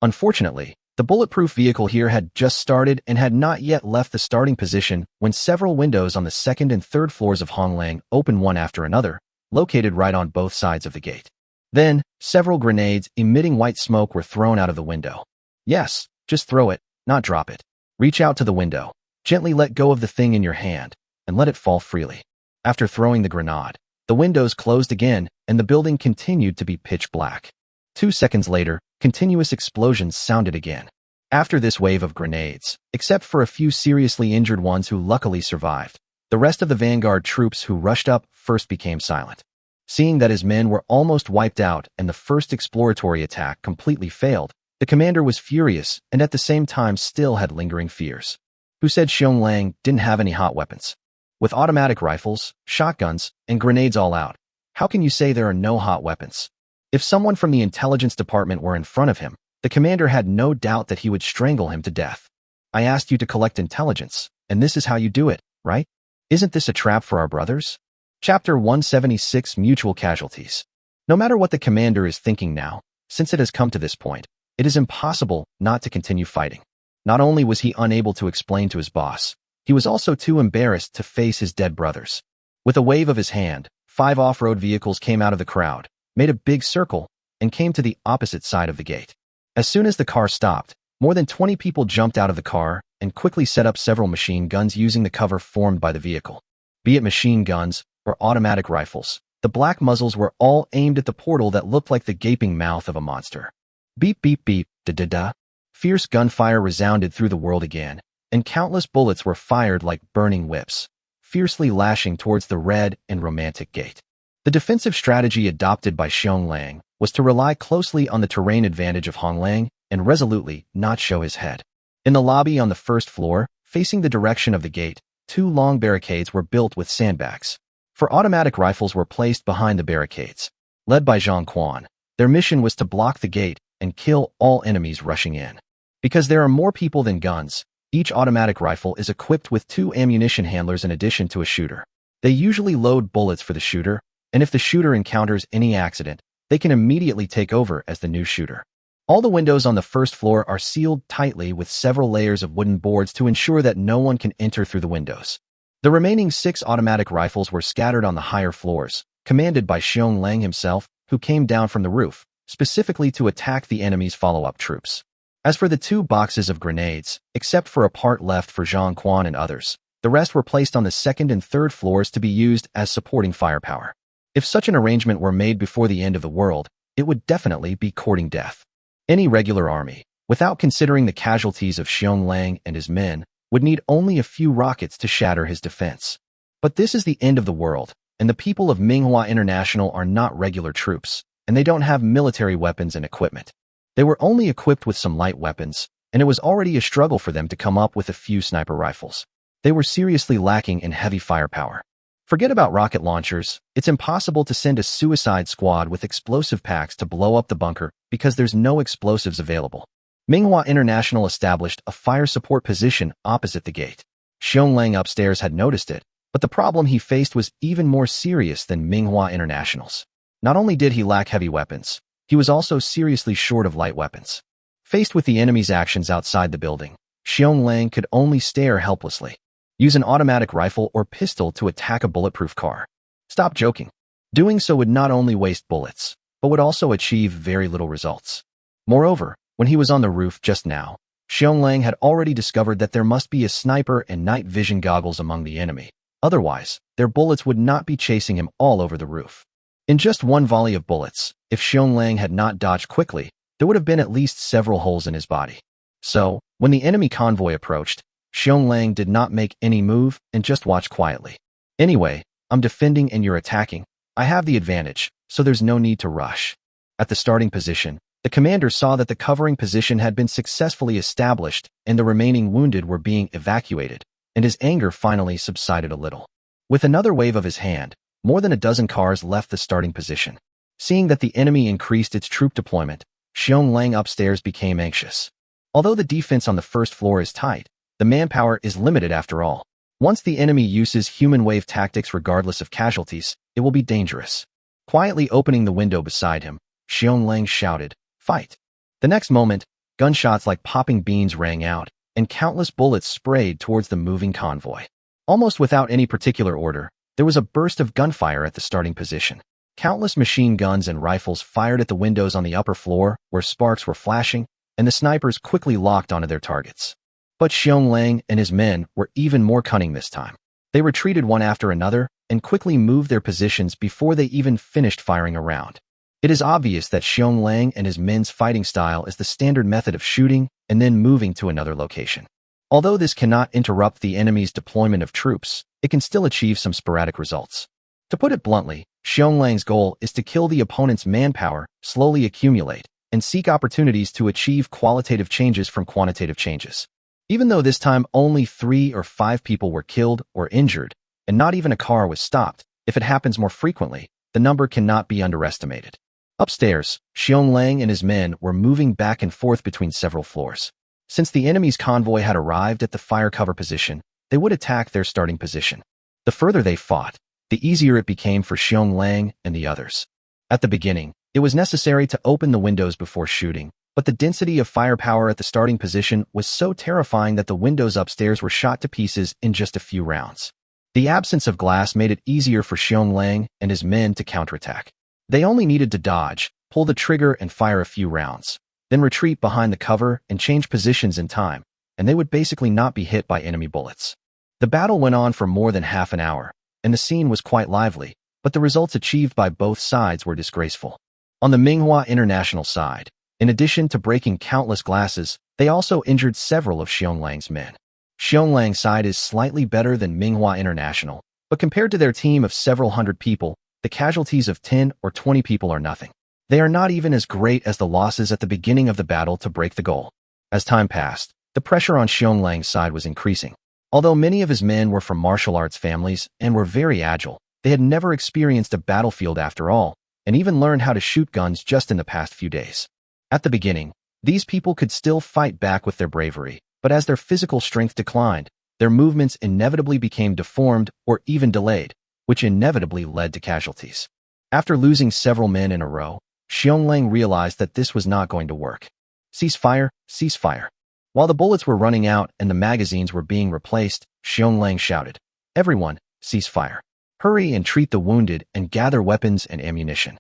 Unfortunately, the bulletproof vehicle here had just started and had not yet left the starting position when several windows on the 2nd and 3rd floors of Honglang opened one after another, located right on both sides of the gate. Then, several grenades emitting white smoke were thrown out of the window. Yes, just throw it, not drop it. Reach out to the window, gently let go of the thing in your hand, and let it fall freely. After throwing the grenade, the windows closed again and the building continued to be pitch black. 2 seconds later, continuous explosions sounded again. After this wave of grenades, except for a few seriously injured ones who luckily survived, the rest of the vanguard troops who rushed up first became silent. Seeing that his men were almost wiped out and the first exploratory attack completely failed, the commander was furious and at the same time still had lingering fears. Who said Xionglang didn't have any hot weapons? With automatic rifles, shotguns, and grenades all out, how can you say there are no hot weapons? If someone from the intelligence department were in front of him, the commander had no doubt that he would strangle him to death. I asked you to collect intelligence, and this is how you do it, right? Isn't this a trap for our brothers? Chapter 176 Mutual Casualties. No matter what the commander is thinking now, since it has come to this point, it is impossible not to continue fighting. Not only was he unable to explain to his boss, he was also too embarrassed to face his dead brothers. With a wave of his hand, 5 off-road vehicles came out of the crowd, made a big circle, and came to the opposite side of the gate. As soon as the car stopped, more than 20 people jumped out of the car and quickly set up several machine guns using the cover formed by the vehicle. Be it machine guns or automatic rifles, the black muzzles were all aimed at the portal that looked like the gaping mouth of a monster. Beep beep beep, da-da-da. Fierce gunfire resounded through the world again, and countless bullets were fired like burning whips, fiercely lashing towards the red and romantic gate. The defensive strategy adopted by Xionglang was to rely closely on the terrain advantage of Honglang and resolutely not show his head. In the lobby on the 1st floor, facing the direction of the gate, 2 long barricades were built with sandbags. For automatic rifles were placed behind the barricades. Led by Zhang Quan, their mission was to block the gate and kill all enemies rushing in. Because there are more people than guns, each automatic rifle is equipped with 2 ammunition handlers in addition to a shooter. They usually load bullets for the shooter, and if the shooter encounters any accident, they can immediately take over as the new shooter. All the windows on the 1st floor are sealed tightly with several layers of wooden boards to ensure that no one can enter through the windows. The remaining 6 automatic rifles were scattered on the higher floors, commanded by Xionglang himself, who came down from the roof, specifically to attack the enemy's follow-up troops. As for the 2 boxes of grenades, except for a part left for Zhang Quan and others, the rest were placed on the 2nd and 3rd floors to be used as supporting firepower. If such an arrangement were made before the end of the world, it would definitely be courting death. Any regular army, without considering the casualties of Xionglang and his men, would need only a few rockets to shatter his defense. But this is the end of the world, and the people of Manhwa International are not regular troops, and they don't have military weapons and equipment. They were only equipped with some light weapons, and it was already a struggle for them to come up with a few sniper rifles. They were seriously lacking in heavy firepower. Forget about rocket launchers, it's impossible to send a suicide squad with explosive packs to blow up the bunker because there's no explosives available. Manhwa International established a fire support position opposite the gate. Xionglang upstairs had noticed it, but the problem he faced was even more serious than Manhwa International's. Not only did he lack heavy weapons, he was also seriously short of light weapons. Faced with the enemy's actions outside the building, Xionglang could only stare helplessly. Use an automatic rifle or pistol to attack a bulletproof car. Stop joking. Doing so would not only waste bullets, but would also achieve very little results. Moreover, when he was on the roof just now, Xionglang had already discovered that there must be a sniper and night vision goggles among the enemy. Otherwise, their bullets would not be chasing him all over the roof. In just one volley of bullets, if Xionglang had not dodged quickly, there would have been at least several holes in his body. So, when the enemy convoy approached, Xionglang did not make any move and just watched quietly. Anyway, I'm defending and you're attacking. I have the advantage, so there's no need to rush. At the starting position, the commander saw that the covering position had been successfully established and the remaining wounded were being evacuated, and his anger finally subsided a little. With another wave of his hand, more than a dozen cars left the starting position. Seeing that the enemy increased its troop deployment, Xionglang upstairs became anxious. Although the defense on the first floor is tight, the manpower is limited after all. Once the enemy uses human wave tactics regardless of casualties, it will be dangerous. Quietly opening the window beside him, Xionglang shouted, "Fight!" The next moment, gunshots like popping beans rang out, and countless bullets sprayed towards the moving convoy. Almost without any particular order, there was a burst of gunfire at the starting position. Countless machine guns and rifles fired at the windows on the upper floor, where sparks were flashing, and the snipers quickly locked onto their targets. But Xionglang and his men were even more cunning this time. They retreated one after another and quickly moved their positions before they even finished firing a round. It is obvious that Xionglang and his men's fighting style is the standard method of shooting and then moving to another location. Although this cannot interrupt the enemy's deployment of troops, it can still achieve some sporadic results. To put it bluntly, Xionglan's goal is to kill the opponent's manpower, slowly accumulate, and seek opportunities to achieve qualitative changes from quantitative changes. Even though this time only 3 or 5 people were killed or injured, and not even a car was stopped, if it happens more frequently, the number cannot be underestimated. Upstairs, Xionglang and his men were moving back and forth between several floors. Since the enemy's convoy had arrived at the fire cover position, they would attack their starting position. The further they fought, the easier it became for Xionglang and the others. At the beginning, it was necessary to open the windows before shooting, but the density of firepower at the starting position was so terrifying that the windows upstairs were shot to pieces in just a few rounds. The absence of glass made it easier for Xionglang and his men to counterattack. They only needed to dodge, pull the trigger and fire a few rounds, then retreat behind the cover and change positions in time, and they would basically not be hit by enemy bullets. The battle went on for more than half an hour, and the scene was quite lively, but the results achieved by both sides were disgraceful. On the Manhwa International side, in addition to breaking countless glasses, they also injured several of Xionglan's men. Xionglan's side is slightly better than Manhwa International, but compared to their team of several hundred people, the casualties of 10 or 20 people are nothing. They are not even as great as the losses at the beginning of the battle to break the goal. As time passed, the pressure on Xionglan's side was increasing. Although many of his men were from martial arts families and were very agile, they had never experienced a battlefield after all, and even learned how to shoot guns just in the past few days. At the beginning, these people could still fight back with their bravery, but as their physical strength declined, their movements inevitably became deformed or even delayed, which inevitably led to casualties. After losing several men in a row, Xionglang realized that this was not going to work. "Cease fire, cease fire." While the bullets were running out and the magazines were being replaced, Xionglang shouted, "Everyone, cease fire. Hurry and treat the wounded and gather weapons and ammunition."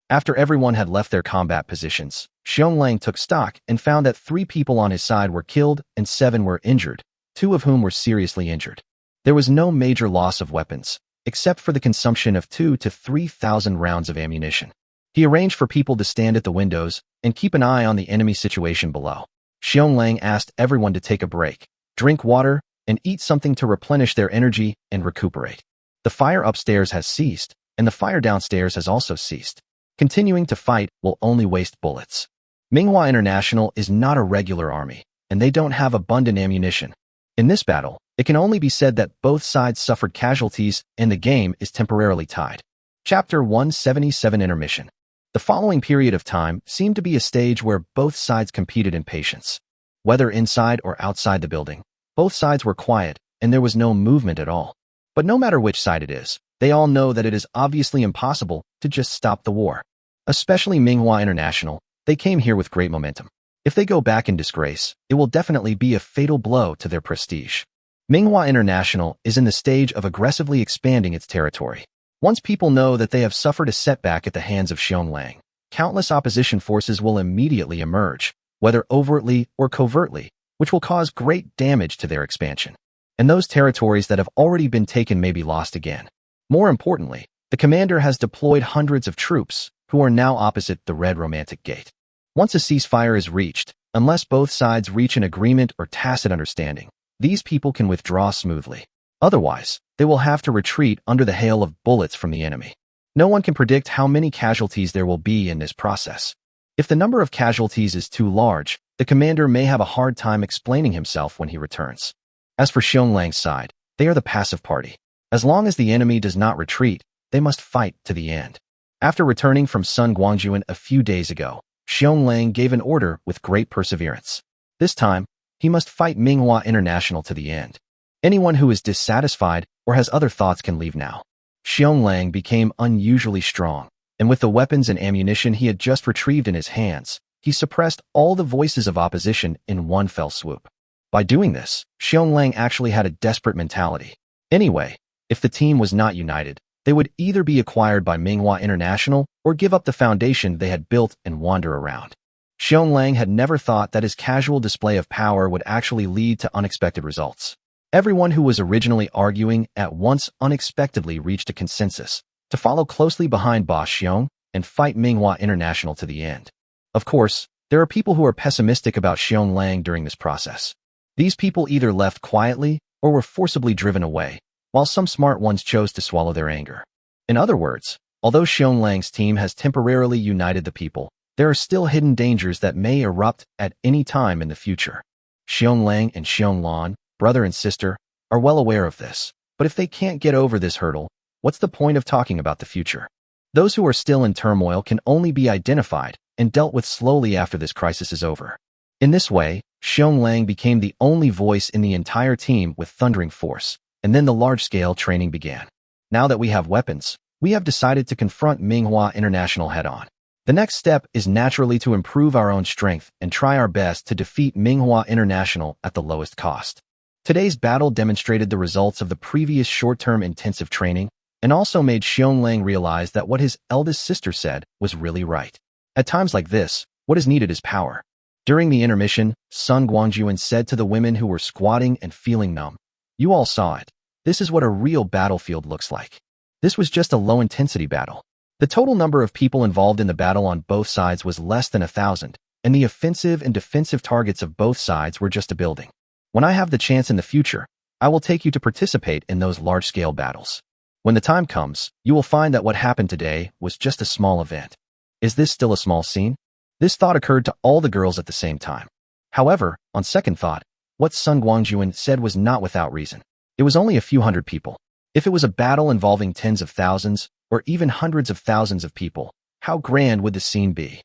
After everyone had left their combat positions, Xionglang took stock and found that 3 people on his side were killed and 7 were injured, 2 of whom were seriously injured. There was no major loss of weapons, except for the consumption of 2,000 to 3,000 rounds of ammunition. He arranged for people to stand at the windows and keep an eye on the enemy situation below. Xionglang asked everyone to take a break, drink water, and eat something to replenish their energy and recuperate. The fire upstairs has ceased, and the fire downstairs has also ceased. Continuing to fight will only waste bullets. Manhwa International is not a regular army, and they don't have abundant ammunition. In this battle, it can only be said that both sides suffered casualties and the game is temporarily tied. Chapter 177 Intermission. The following period of time seemed to be a stage where both sides competed in patience. Whether inside or outside the building, both sides were quiet and there was no movement at all. But no matter which side it is, they all know that it is obviously impossible to just stop the war. Especially Manhwa International, they came here with great momentum. If they go back in disgrace, it will definitely be a fatal blow to their prestige. Manhwa International is in the stage of aggressively expanding its territory. Once people know that they have suffered a setback at the hands of Xionglang, countless opposition forces will immediately emerge, whether overtly or covertly, which will cause great damage to their expansion. And those territories that have already been taken may be lost again. More importantly, the commander has deployed hundreds of troops who are now opposite the Red Romantic Gate. Once a ceasefire is reached, Unless both sides reach an agreement or tacit understanding, these people can withdraw smoothly. Otherwise, they will have to retreat under the hail of bullets from the enemy. No one can predict how many casualties there will be in this process. If the number of casualties is too large, the commander may have a hard time explaining himself when he returns. As for Xionglan's side, they are the passive party. As long as the enemy does not retreat, they must fight to the end. After returning from Sun Guangjun a few days ago, Xionglang gave an order with great perseverance. This time, he must fight Manhwa International to the end. Anyone who is dissatisfied or has other thoughts can leave now. Xionglang became unusually strong, and with the weapons and ammunition he had just retrieved in his hands, he suppressed all the voices of opposition in one fell swoop. By doing this, Xionglang actually had a desperate mentality. Anyway, if the team was not united, they would either be acquired by Manhwa International or give up the foundation they had built and wander around. Xionglang had never thought that his casual display of power would actually lead to unexpected results. Everyone who was originally arguing at once unexpectedly reached a consensus to follow closely behind Boss Xiong and fight Manhwa International to the end. Of course, there are people who are pessimistic about Xionglang during this process. These people either left quietly or were forcibly driven away, while some smart ones chose to swallow their anger. In other words, although Xionglan's team has temporarily united the people, there are still hidden dangers that may erupt at any time in the future. Xionglang and Xionglan, brother and sister, are well aware of this, but if they can't get over this hurdle, what's the point of talking about the future? Those who are still in turmoil can only be identified and dealt with slowly after this crisis is over. In this way, Xionglang became the only voice in the entire team with thundering force, and then the large-scale training began. Now that we have weapons, we have decided to confront Manhwa International head-on. The next step is naturally to improve our own strength and try our best to defeat Manhwa International at the lowest cost. Today's battle demonstrated the results of the previous short-term intensive training and also made Xionglang realize that what his eldest sister said was really right. At times like this, what is needed is power. During the intermission, Sun Guangjun said to the women who were squatting and feeling numb, "You all saw it. This is what a real battlefield looks like." This was just a low-intensity battle. The total number of people involved in the battle on both sides was less than 1,000, and the offensive and defensive targets of both sides were just a building. When I have the chance in the future, I will take you to participate in those large-scale battles. When the time comes, you will find that what happened today was just a small event. Is this still a small scene? This thought occurred to all the girls at the same time. However, on second thought, what Sun Guangjun said was not without reason. It was only a few hundred people. If it was a battle involving tens of thousands, or even hundreds of thousands of people, how grand would the scene be?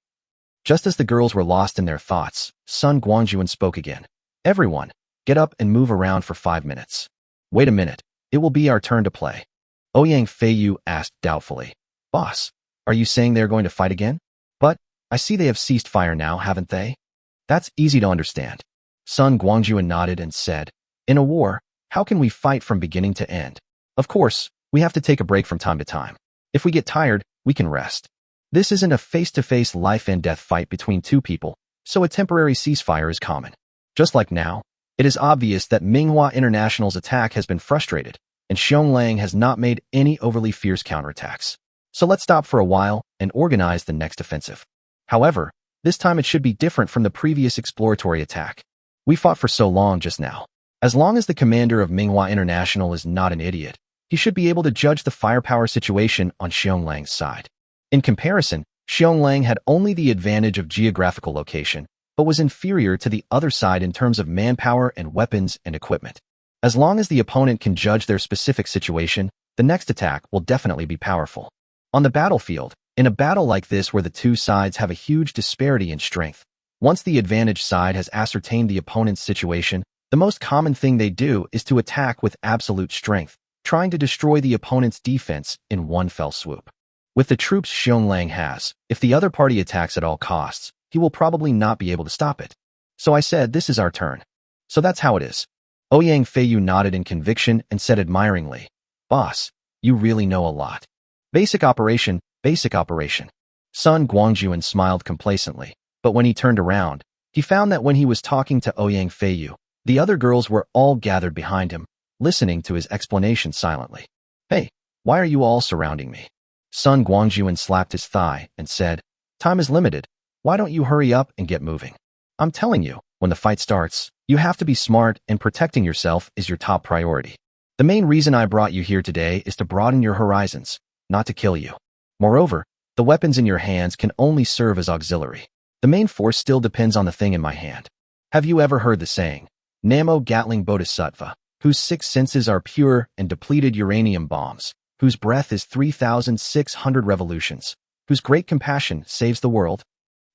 Just as the girls were lost in their thoughts, Sun Guangjun spoke again. "Everyone, get up and move around for 5 minutes. Wait a minute, it will be our turn to play." Ouyang Feiyu asked doubtfully, "Boss, are you saying they're going to fight again? But I see they have ceased fire now, haven't they?" "That's easy to understand." Sun Guangjun nodded and said, "In a war, how can we fight from beginning to end? Of course, we have to take a break from time to time. If we get tired, we can rest. This isn't a face-to-face life and death fight between two people, so a temporary ceasefire is common. Just like now, it is obvious that Manhwa International's attack has been frustrated, and Xionglang has not made any overly fierce counterattacks. So let's stop for a while and organize the next offensive. However, this time it should be different from the previous exploratory attack. We fought for so long just now. As long as the commander of Manhwa International is not an idiot, he should be able to judge the firepower situation on Xionglan's side. In comparison, Xionglang had only the advantage of geographical location, but was inferior to the other side in terms of manpower and weapons and equipment. As long as the opponent can judge their specific situation, the next attack will definitely be powerful. On the battlefield, in a battle like this where the two sides have a huge disparity in strength, once the advantaged side has ascertained the opponent's situation, the most common thing they do is to attack with absolute strength, trying to destroy the opponent's defense in one fell swoop. With the troops Xionglang has, if the other party attacks at all costs, he will probably not be able to stop it. So I said this is our turn. So that's how it is. Ouyang Feiyu nodded in conviction and said admiringly, "Boss, you really know a lot. Basic operation, basic operation." Sun Guangjun smiled complacently, but when he turned around, he found that when he was talking to Ouyang Feiyu, the other girls were all gathered behind him, listening to his explanation silently. "Hey, why are you all surrounding me?" Sun Guangjun slapped his thigh and said, "Time is limited. Why don't you hurry up and get moving? I'm telling you, when the fight starts, you have to be smart and protecting yourself is your top priority. The main reason I brought you here today is to broaden your horizons, not to kill you. Moreover, the weapons in your hands can only serve as auxiliary. The main force still depends on the thing in my hand. Have you ever heard the saying, Namo Gatling Bodhisattva, whose 6 senses are pure and depleted uranium bombs, whose breath is 3,600 revolutions, whose great compassion saves the world?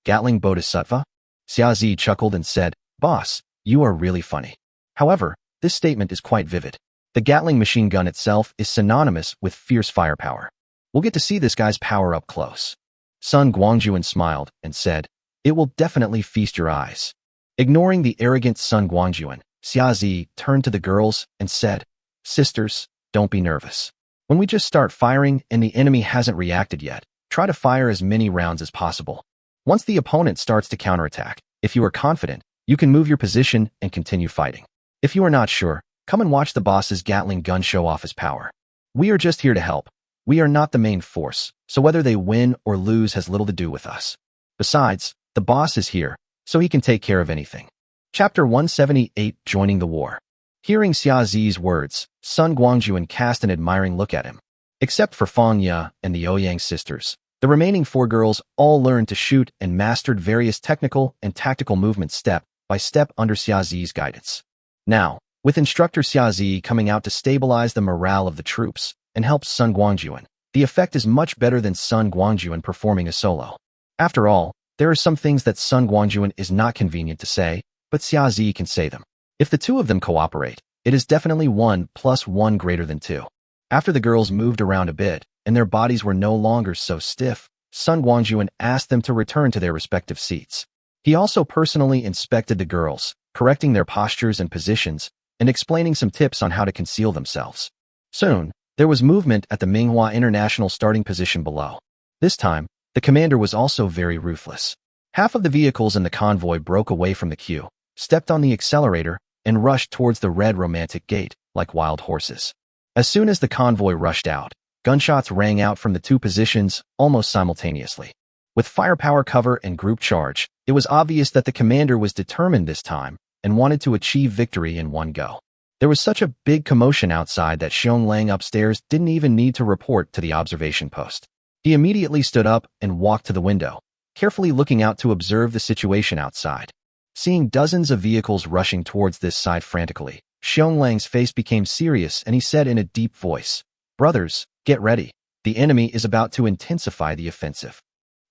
Gatling Bodhisattva? Xiaozi chuckled and said, Boss, you are really funny. However, this statement is quite vivid. The Gatling machine gun itself is synonymous with fierce firepower. We'll get to see this guy's power up close. Sun Guangjun smiled and said, It will definitely feast your eyes. Ignoring the arrogant Sun Guangjun, Xiaozi turned to the girls and said, Sisters, don't be nervous. When we just start firing and the enemy hasn't reacted yet, try to fire as many rounds as possible. Once the opponent starts to counterattack, if you are confident, you can move your position and continue fighting. If you are not sure, come and watch the boss's Gatling gun show off his power. We are just here to help. We are not the main force, so whether they win or lose has little to do with us. Besides, the boss is here, so he can take care of anything. Chapter 178, Joining the War. Hearing Xiaozi's words, Sun Guangjun cast an admiring look at him. Except for Fang Ya and the Ouyang sisters, the remaining 4 girls all learned to shoot and mastered various technical and tactical movements step by step under Xiaozi's guidance. Now, with instructor Xiaozi coming out to stabilize the morale of the troops and help Sun Guangjun, the effect is much better than Sun Guangjun performing a solo. After all, there are some things that Sun Guangjun is not convenient to say, but Xiaozi can say them. If the 2 of them cooperate, it is definitely 1 + 1 greater than 2. After the girls moved around a bit, and their bodies were no longer so stiff, Sun Guangjun asked them to return to their respective seats. He also personally inspected the girls, correcting their postures and positions, and explaining some tips on how to conceal themselves. Soon, there was movement at the Manhwa International starting position below. This time, the commander was also very ruthless. Half of the vehicles in the convoy broke away from the queue, stepped on the accelerator, and rushed towards the red romantic gate, like wild horses. As soon as the convoy rushed out, gunshots rang out from the 2 positions almost simultaneously. With firepower cover and group charge, it was obvious that the commander was determined this time and wanted to achieve victory in one go. There was such a big commotion outside that Xionglang upstairs didn't even need to report to the observation post. He immediately stood up and walked to the window, carefully looking out to observe the situation outside. Seeing dozens of vehicles rushing towards this side frantically, Xionglan's face became serious and he said in a deep voice, Brothers, get ready. The enemy is about to intensify the offensive.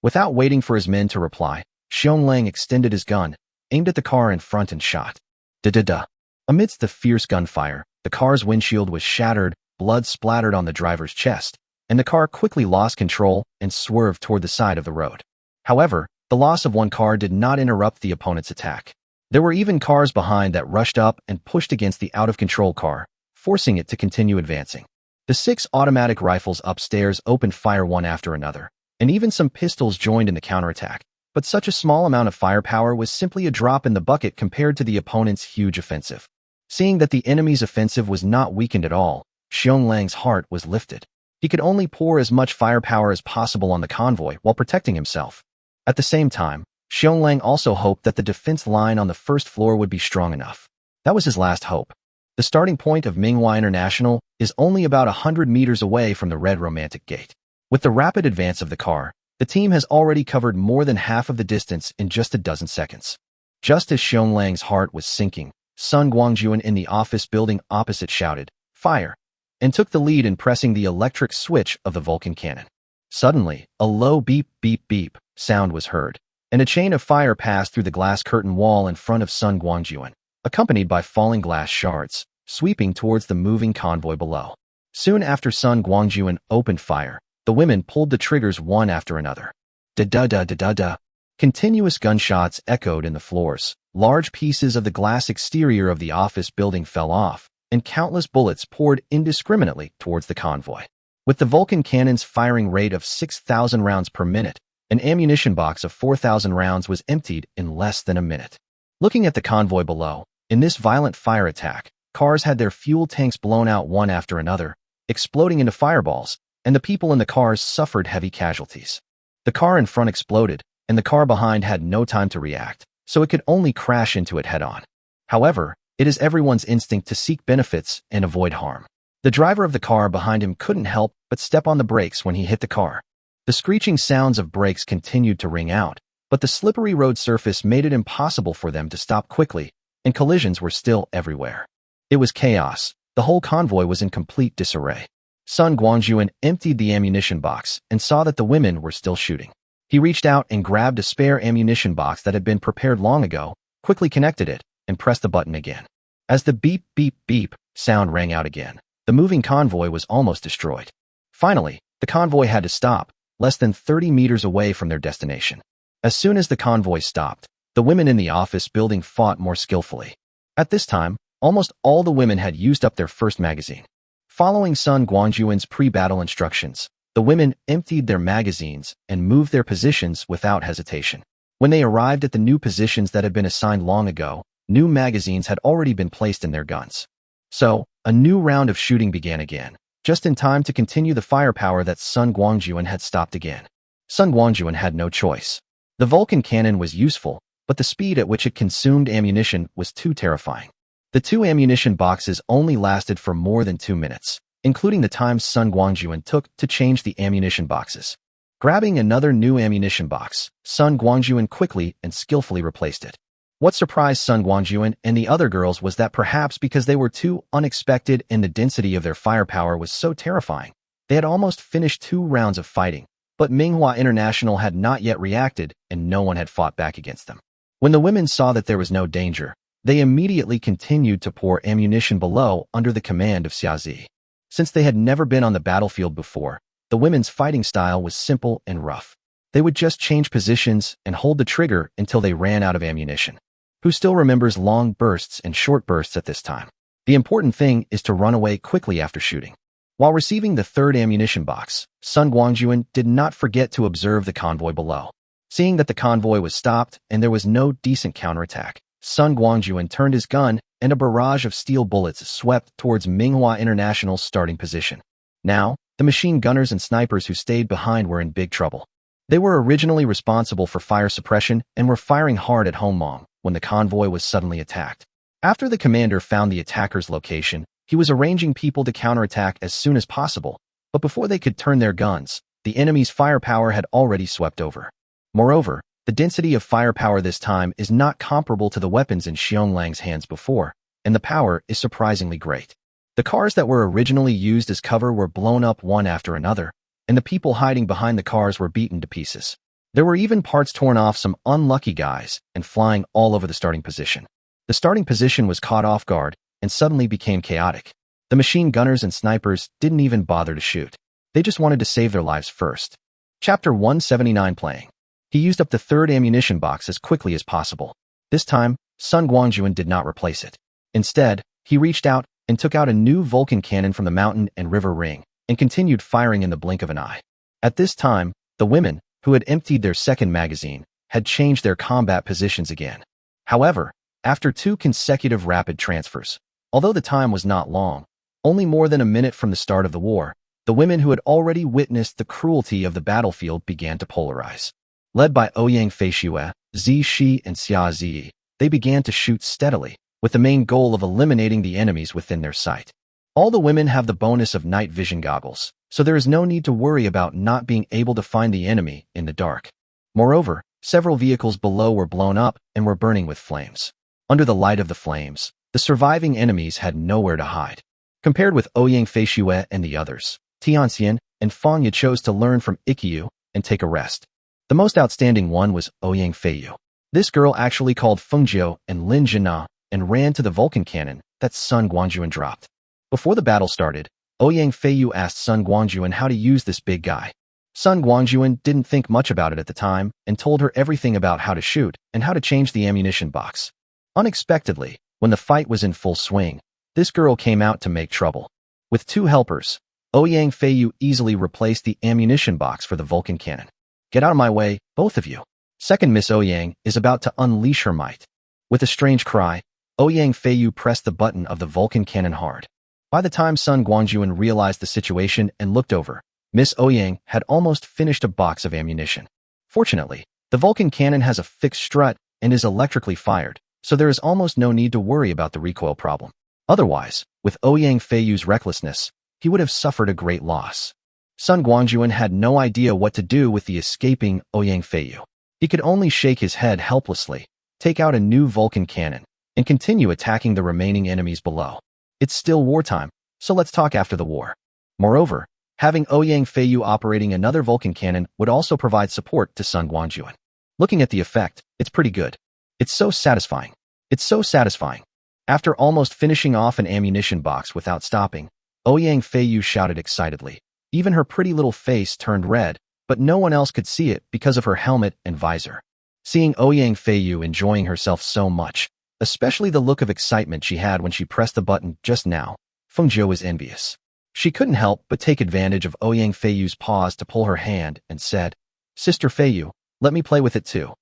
Without waiting for his men to reply, Xionglang extended his gun, aimed at the car in front and shot. Da-da-da. Amidst the fierce gunfire, the car's windshield was shattered, blood splattered on the driver's chest, and the car quickly lost control and swerved toward the side of the road. However, the loss of one car did not interrupt the opponent's attack. There were even cars behind that rushed up and pushed against the out-of-control car, forcing it to continue advancing. The 6 automatic rifles upstairs opened fire one after another, and even some pistols joined in the counterattack. But such a small amount of firepower was simply a drop in the bucket compared to the opponent's huge offensive. Seeing that the enemy's offensive was not weakened at all, Xionglan's heart was lifted. He could only pour as much firepower as possible on the convoy while protecting himself. At the same time, Xionglang also hoped that the defense line on the first floor would be strong enough. That was his last hope. The starting point of Manhwa International is only about 100 meters away from the red romantic gate. With the rapid advance of the car, the team has already covered more than half of the distance in just a dozen seconds. Just as Xionglan's heart was sinking, Sun Guangjun in the office building opposite shouted, Fire! And took the lead in pressing the electric switch of the Vulcan cannon. Suddenly, a low beep beep beep sound was heard, and a chain of fire passed through the glass curtain wall in front of Sun Guangjun, accompanied by falling glass shards, sweeping towards the moving convoy below. Soon after Sun Guangjun opened fire, the women pulled the triggers one after another. Da-da-da-da-da-da. Continuous gunshots echoed in the floors. Large pieces of the glass exterior of the office building fell off, and countless bullets poured indiscriminately towards the convoy. With the Vulcan cannon's firing rate of 6,000 rounds per minute, an ammunition box of 4,000 rounds was emptied in less than a minute. Looking at the convoy below, in this violent fire attack, cars had their fuel tanks blown out one after another, exploding into fireballs, and the people in the cars suffered heavy casualties. The car in front exploded, and the car behind had no time to react. so it could only crash into it head-on. However, it is everyone's instinct to seek benefits and avoid harm. The driver of the car behind him couldn't help but step on the brakes when he hit the car. The screeching sounds of brakes continued to ring out, but the slippery road surface made it impossible for them to stop quickly, and collisions were still everywhere. It was chaos. The whole convoy was in complete disarray. Sun Guangjun emptied the ammunition box and saw that the women were still shooting. He reached out and grabbed a spare ammunition box that had been prepared long ago, quickly connected it, and pressed the button again. As the beep, beep, beep sound rang out again, the moving convoy was almost destroyed. Finally, the convoy had to stop, less than 30 meters away from their destination. As soon as the convoy stopped, the women in the office building fought more skillfully. At this time, almost all the women had used up their first magazine. Following Sun Guangjun's pre-battle instructions, the women emptied their magazines and moved their positions without hesitation. When they arrived at the new positions that had been assigned long ago, new magazines had already been placed in their guns. So, a new round of shooting began again, just in time to continue the firepower that Sun Guangjun had stopped again. Sun Guangjun had no choice. The Vulcan cannon was useful, but the speed at which it consumed ammunition was too terrifying. The two ammunition boxes only lasted for more than 2 minutes, including the time Sun Guangjun took to change the ammunition boxes. Grabbing another new ammunition box, Sun Guangjun quickly and skillfully replaced it. What surprised Sun Guangjun and the other girls was that perhaps because they were too unexpected and the density of their firepower was so terrifying, they had almost finished 2 rounds of fighting, but Manhwa International had not yet reacted and no one had fought back against them. When the women saw that there was no danger, they immediately continued to pour ammunition below under the command of Xiazi. Since they had never been on the battlefield before, the women's fighting style was simple and rough. They would just change positions and hold the trigger until they ran out of ammunition. Who still remembers long bursts and short bursts at this time? The important thing is to run away quickly after shooting. While receiving the third ammunition box, Sun Guangjun did not forget to observe the convoy below. Seeing that the convoy was stopped and there was no decent counterattack, Sun Guangjun turned his gun and a barrage of steel bullets swept towards Manhwa International's starting position. Now, the machine gunners and snipers who stayed behind were in big trouble. They were originally responsible for fire suppression and were firing hard at Homong when the convoy was suddenly attacked. After the commander found the attacker's location, he was arranging people to counterattack as soon as possible, but before they could turn their guns, the enemy's firepower had already swept over. Moreover, the density of firepower this time is not comparable to the weapons in Xionglang's hands before, and the power is surprisingly great. The cars that were originally used as cover were blown up one after another, and the people hiding behind the cars were beaten to pieces. There were even parts torn off some unlucky guys and flying all over the starting position. The starting position was caught off guard and suddenly became chaotic. The machine gunners and snipers didn't even bother to shoot. They just wanted to save their lives first. Chapter 179 playing. He used up the third ammunition box as quickly as possible. This time, Sun Guangjun did not replace it. Instead, he reached out and took out a new Vulcan cannon from the mountain and river ring and continued firing in the blink of an eye. At this time, the women, who had emptied their second magazine, had changed their combat positions again. However, after 2 consecutive rapid transfers, although the time was not long, only more than a minute from the start of the war, the women who had already witnessed the cruelty of the battlefield began to polarize. Led by Ouyang Feishue, Zi Shi, and Xia Zi, they began to shoot steadily, with the main goal of eliminating the enemies within their sight. All the women have the bonus of night vision goggles, so there is no need to worry about not being able to find the enemy in the dark. Moreover, several vehicles below were blown up and were burning with flames. Under the light of the flames, the surviving enemies had nowhere to hide. Compared with Ouyang Feishue and the others, Tianxian and Fangya chose to learn from Ikkyu and take a rest. The most outstanding one was Ouyang Feiyu. This girl actually called Fengjiu and Lin Jina and ran to the Vulcan cannon that Sun Guangjun dropped. Before the battle started, Ouyang Feiyu asked Sun Guangjun how to use this big guy. Sun Guangjun didn't think much about it at the time and told her everything about how to shoot and how to change the ammunition box. Unexpectedly, when the fight was in full swing, this girl came out to make trouble. With 2 helpers, Ouyang Feiyu easily replaced the ammunition box for the Vulcan cannon. Get out of my way, both of you. Second Miss Ouyang is about to unleash her might. With a strange cry, Ouyang Feiyu pressed the button of the Vulcan cannon hard. By the time Sun Guangjun realized the situation and looked over, Miss Ouyang had almost finished a box of ammunition. Fortunately, the Vulcan cannon has a fixed strut and is electrically fired, so there is almost no need to worry about the recoil problem. Otherwise, with Ouyang Feiyu's recklessness, he would have suffered a great loss. Sun Guangjun had no idea what to do with the escaping Ouyang Feiyu. He could only shake his head helplessly, take out a new Vulcan cannon, and continue attacking the remaining enemies below. It's still wartime, so let's talk after the war. Moreover, having Ouyang Feiyu operating another Vulcan cannon would also provide support to Sun Guangjun. Looking at the effect, it's pretty good. It's so satisfying. It's so satisfying. After almost finishing off an ammunition box without stopping, Ouyang Feiyu shouted excitedly. Even her pretty little face turned red, but no one else could see it because of her helmet and visor. Seeing Ouyang Feiyu enjoying herself so much, especially the look of excitement she had when she pressed the button just now, Fengzhou was envious. She couldn't help but take advantage of Ouyang Feiyu's pause to pull her hand and said, "Sister Feiyu, let me play with it too."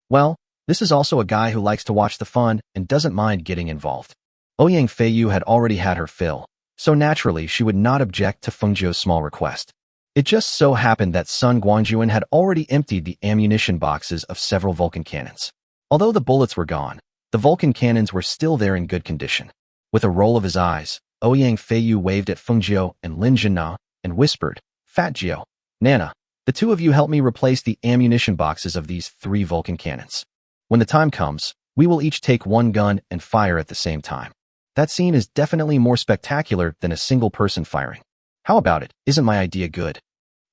Well, this is also a guy who likes to watch the fun and doesn't mind getting involved. Ouyang Feiyu had already had her fill, so naturally she would not object to Fengzhou's small request. It just so happened that Sun Guangjun had already emptied the ammunition boxes of several Vulcan cannons. Although the bullets were gone, the Vulcan cannons were still there in good condition. With a roll of his eyes, Ouyang Feiyu waved at Fengzhou and Lin Jinna and whispered, "Fat Jiao, Nana, the two of you help me replace the ammunition boxes of these 3 Vulcan cannons. When the time comes, we will each take one gun and fire at the same time. That scene is definitely more spectacular than a single person firing. How about it? Isn't my idea good?"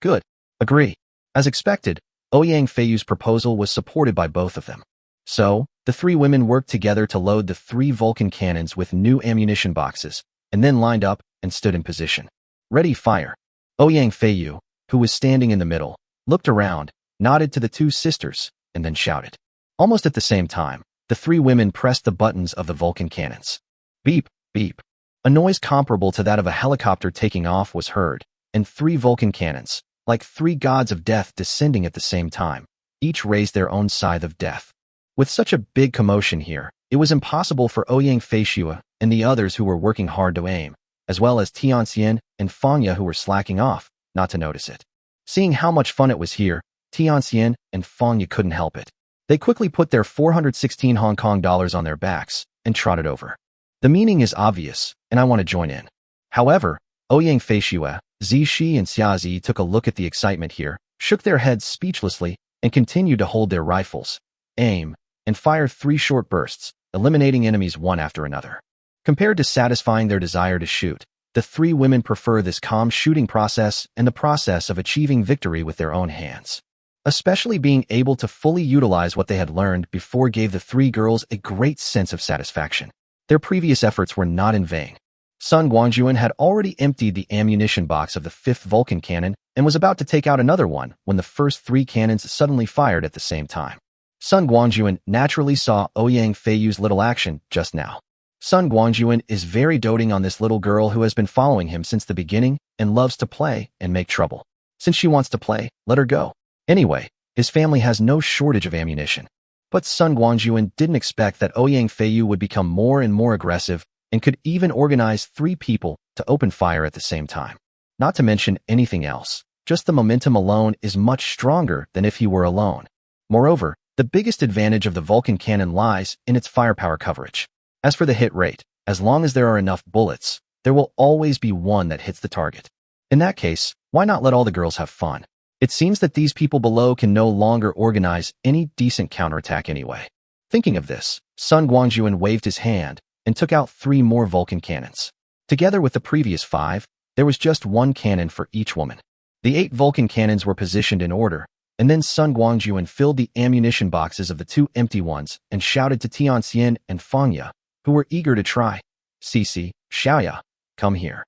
"Good. Agree." As expected, Ouyang Feiyu's proposal was supported by both of them. So, the 3 women worked together to load the 3 Vulcan cannons with new ammunition boxes, and then lined up and stood in position. Ready, fire. Ouyang Feiyu, who was standing in the middle, looked around, nodded to the 2 sisters, and then shouted. Almost at the same time, the 3 women pressed the buttons of the Vulcan cannons. Beep, beep. A noise comparable to that of a helicopter taking off was heard, and 3 Vulcan cannons, like 3 gods of death descending at the same time, each raised their own scythe of death. With such a big commotion here, it was impossible for Ouyang Feiyu and the others who were working hard to aim, as well as Tianxian and Fangya who were slacking off, not to notice it. Seeing how much fun it was here, Tianxian and Fangya couldn't help it. They quickly put their 416 Hong Kong dollars on their backs and trotted over. The meaning is obvious, and I want to join in. However, Ouyang Feiyu, Zishi and Xiazi took a look at the excitement here, shook their heads speechlessly, and continued to hold their rifles, aim, and fire 3 short bursts, eliminating enemies one after another. Compared to satisfying their desire to shoot, the 3 women prefer this calm shooting process and the process of achieving victory with their own hands. Especially being able to fully utilize what they had learned before gave the 3 girls a great sense of satisfaction. Their previous efforts were not in vain. Sun Guangjun had already emptied the ammunition box of the 5th Vulcan cannon and was about to take out another one when the first 3 cannons suddenly fired at the same time. Sun Guangjun naturally saw Ouyang Feiyu's little action just now. Sun Guangjun is very doting on this little girl who has been following him since the beginning and loves to play and make trouble. Since she wants to play, let her go. Anyway, his family has no shortage of ammunition. But Sun Guangjun didn't expect that Ouyang Feiyu would become more and more aggressive and could even organize 3 people to open fire at the same time. Not to mention anything else, just the momentum alone is much stronger than if he were alone. Moreover, the biggest advantage of the Vulcan cannon lies in its firepower coverage. As for the hit rate, as long as there are enough bullets, there will always be one that hits the target. In that case, why not let all the girls have fun? It seems that these people below can no longer organize any decent counterattack anyway. Thinking of this, Sun Guangjun waved his hand and took out 3 more Vulcan cannons. Together with the previous 5, there was just 1 cannon for each woman. The 8 Vulcan cannons were positioned in order, and then Sun Guangjun filled the ammunition boxes of the 2 empty ones and shouted to Tianxian and Fangya, who were eager to try. "Cici, Xiaoya, come here."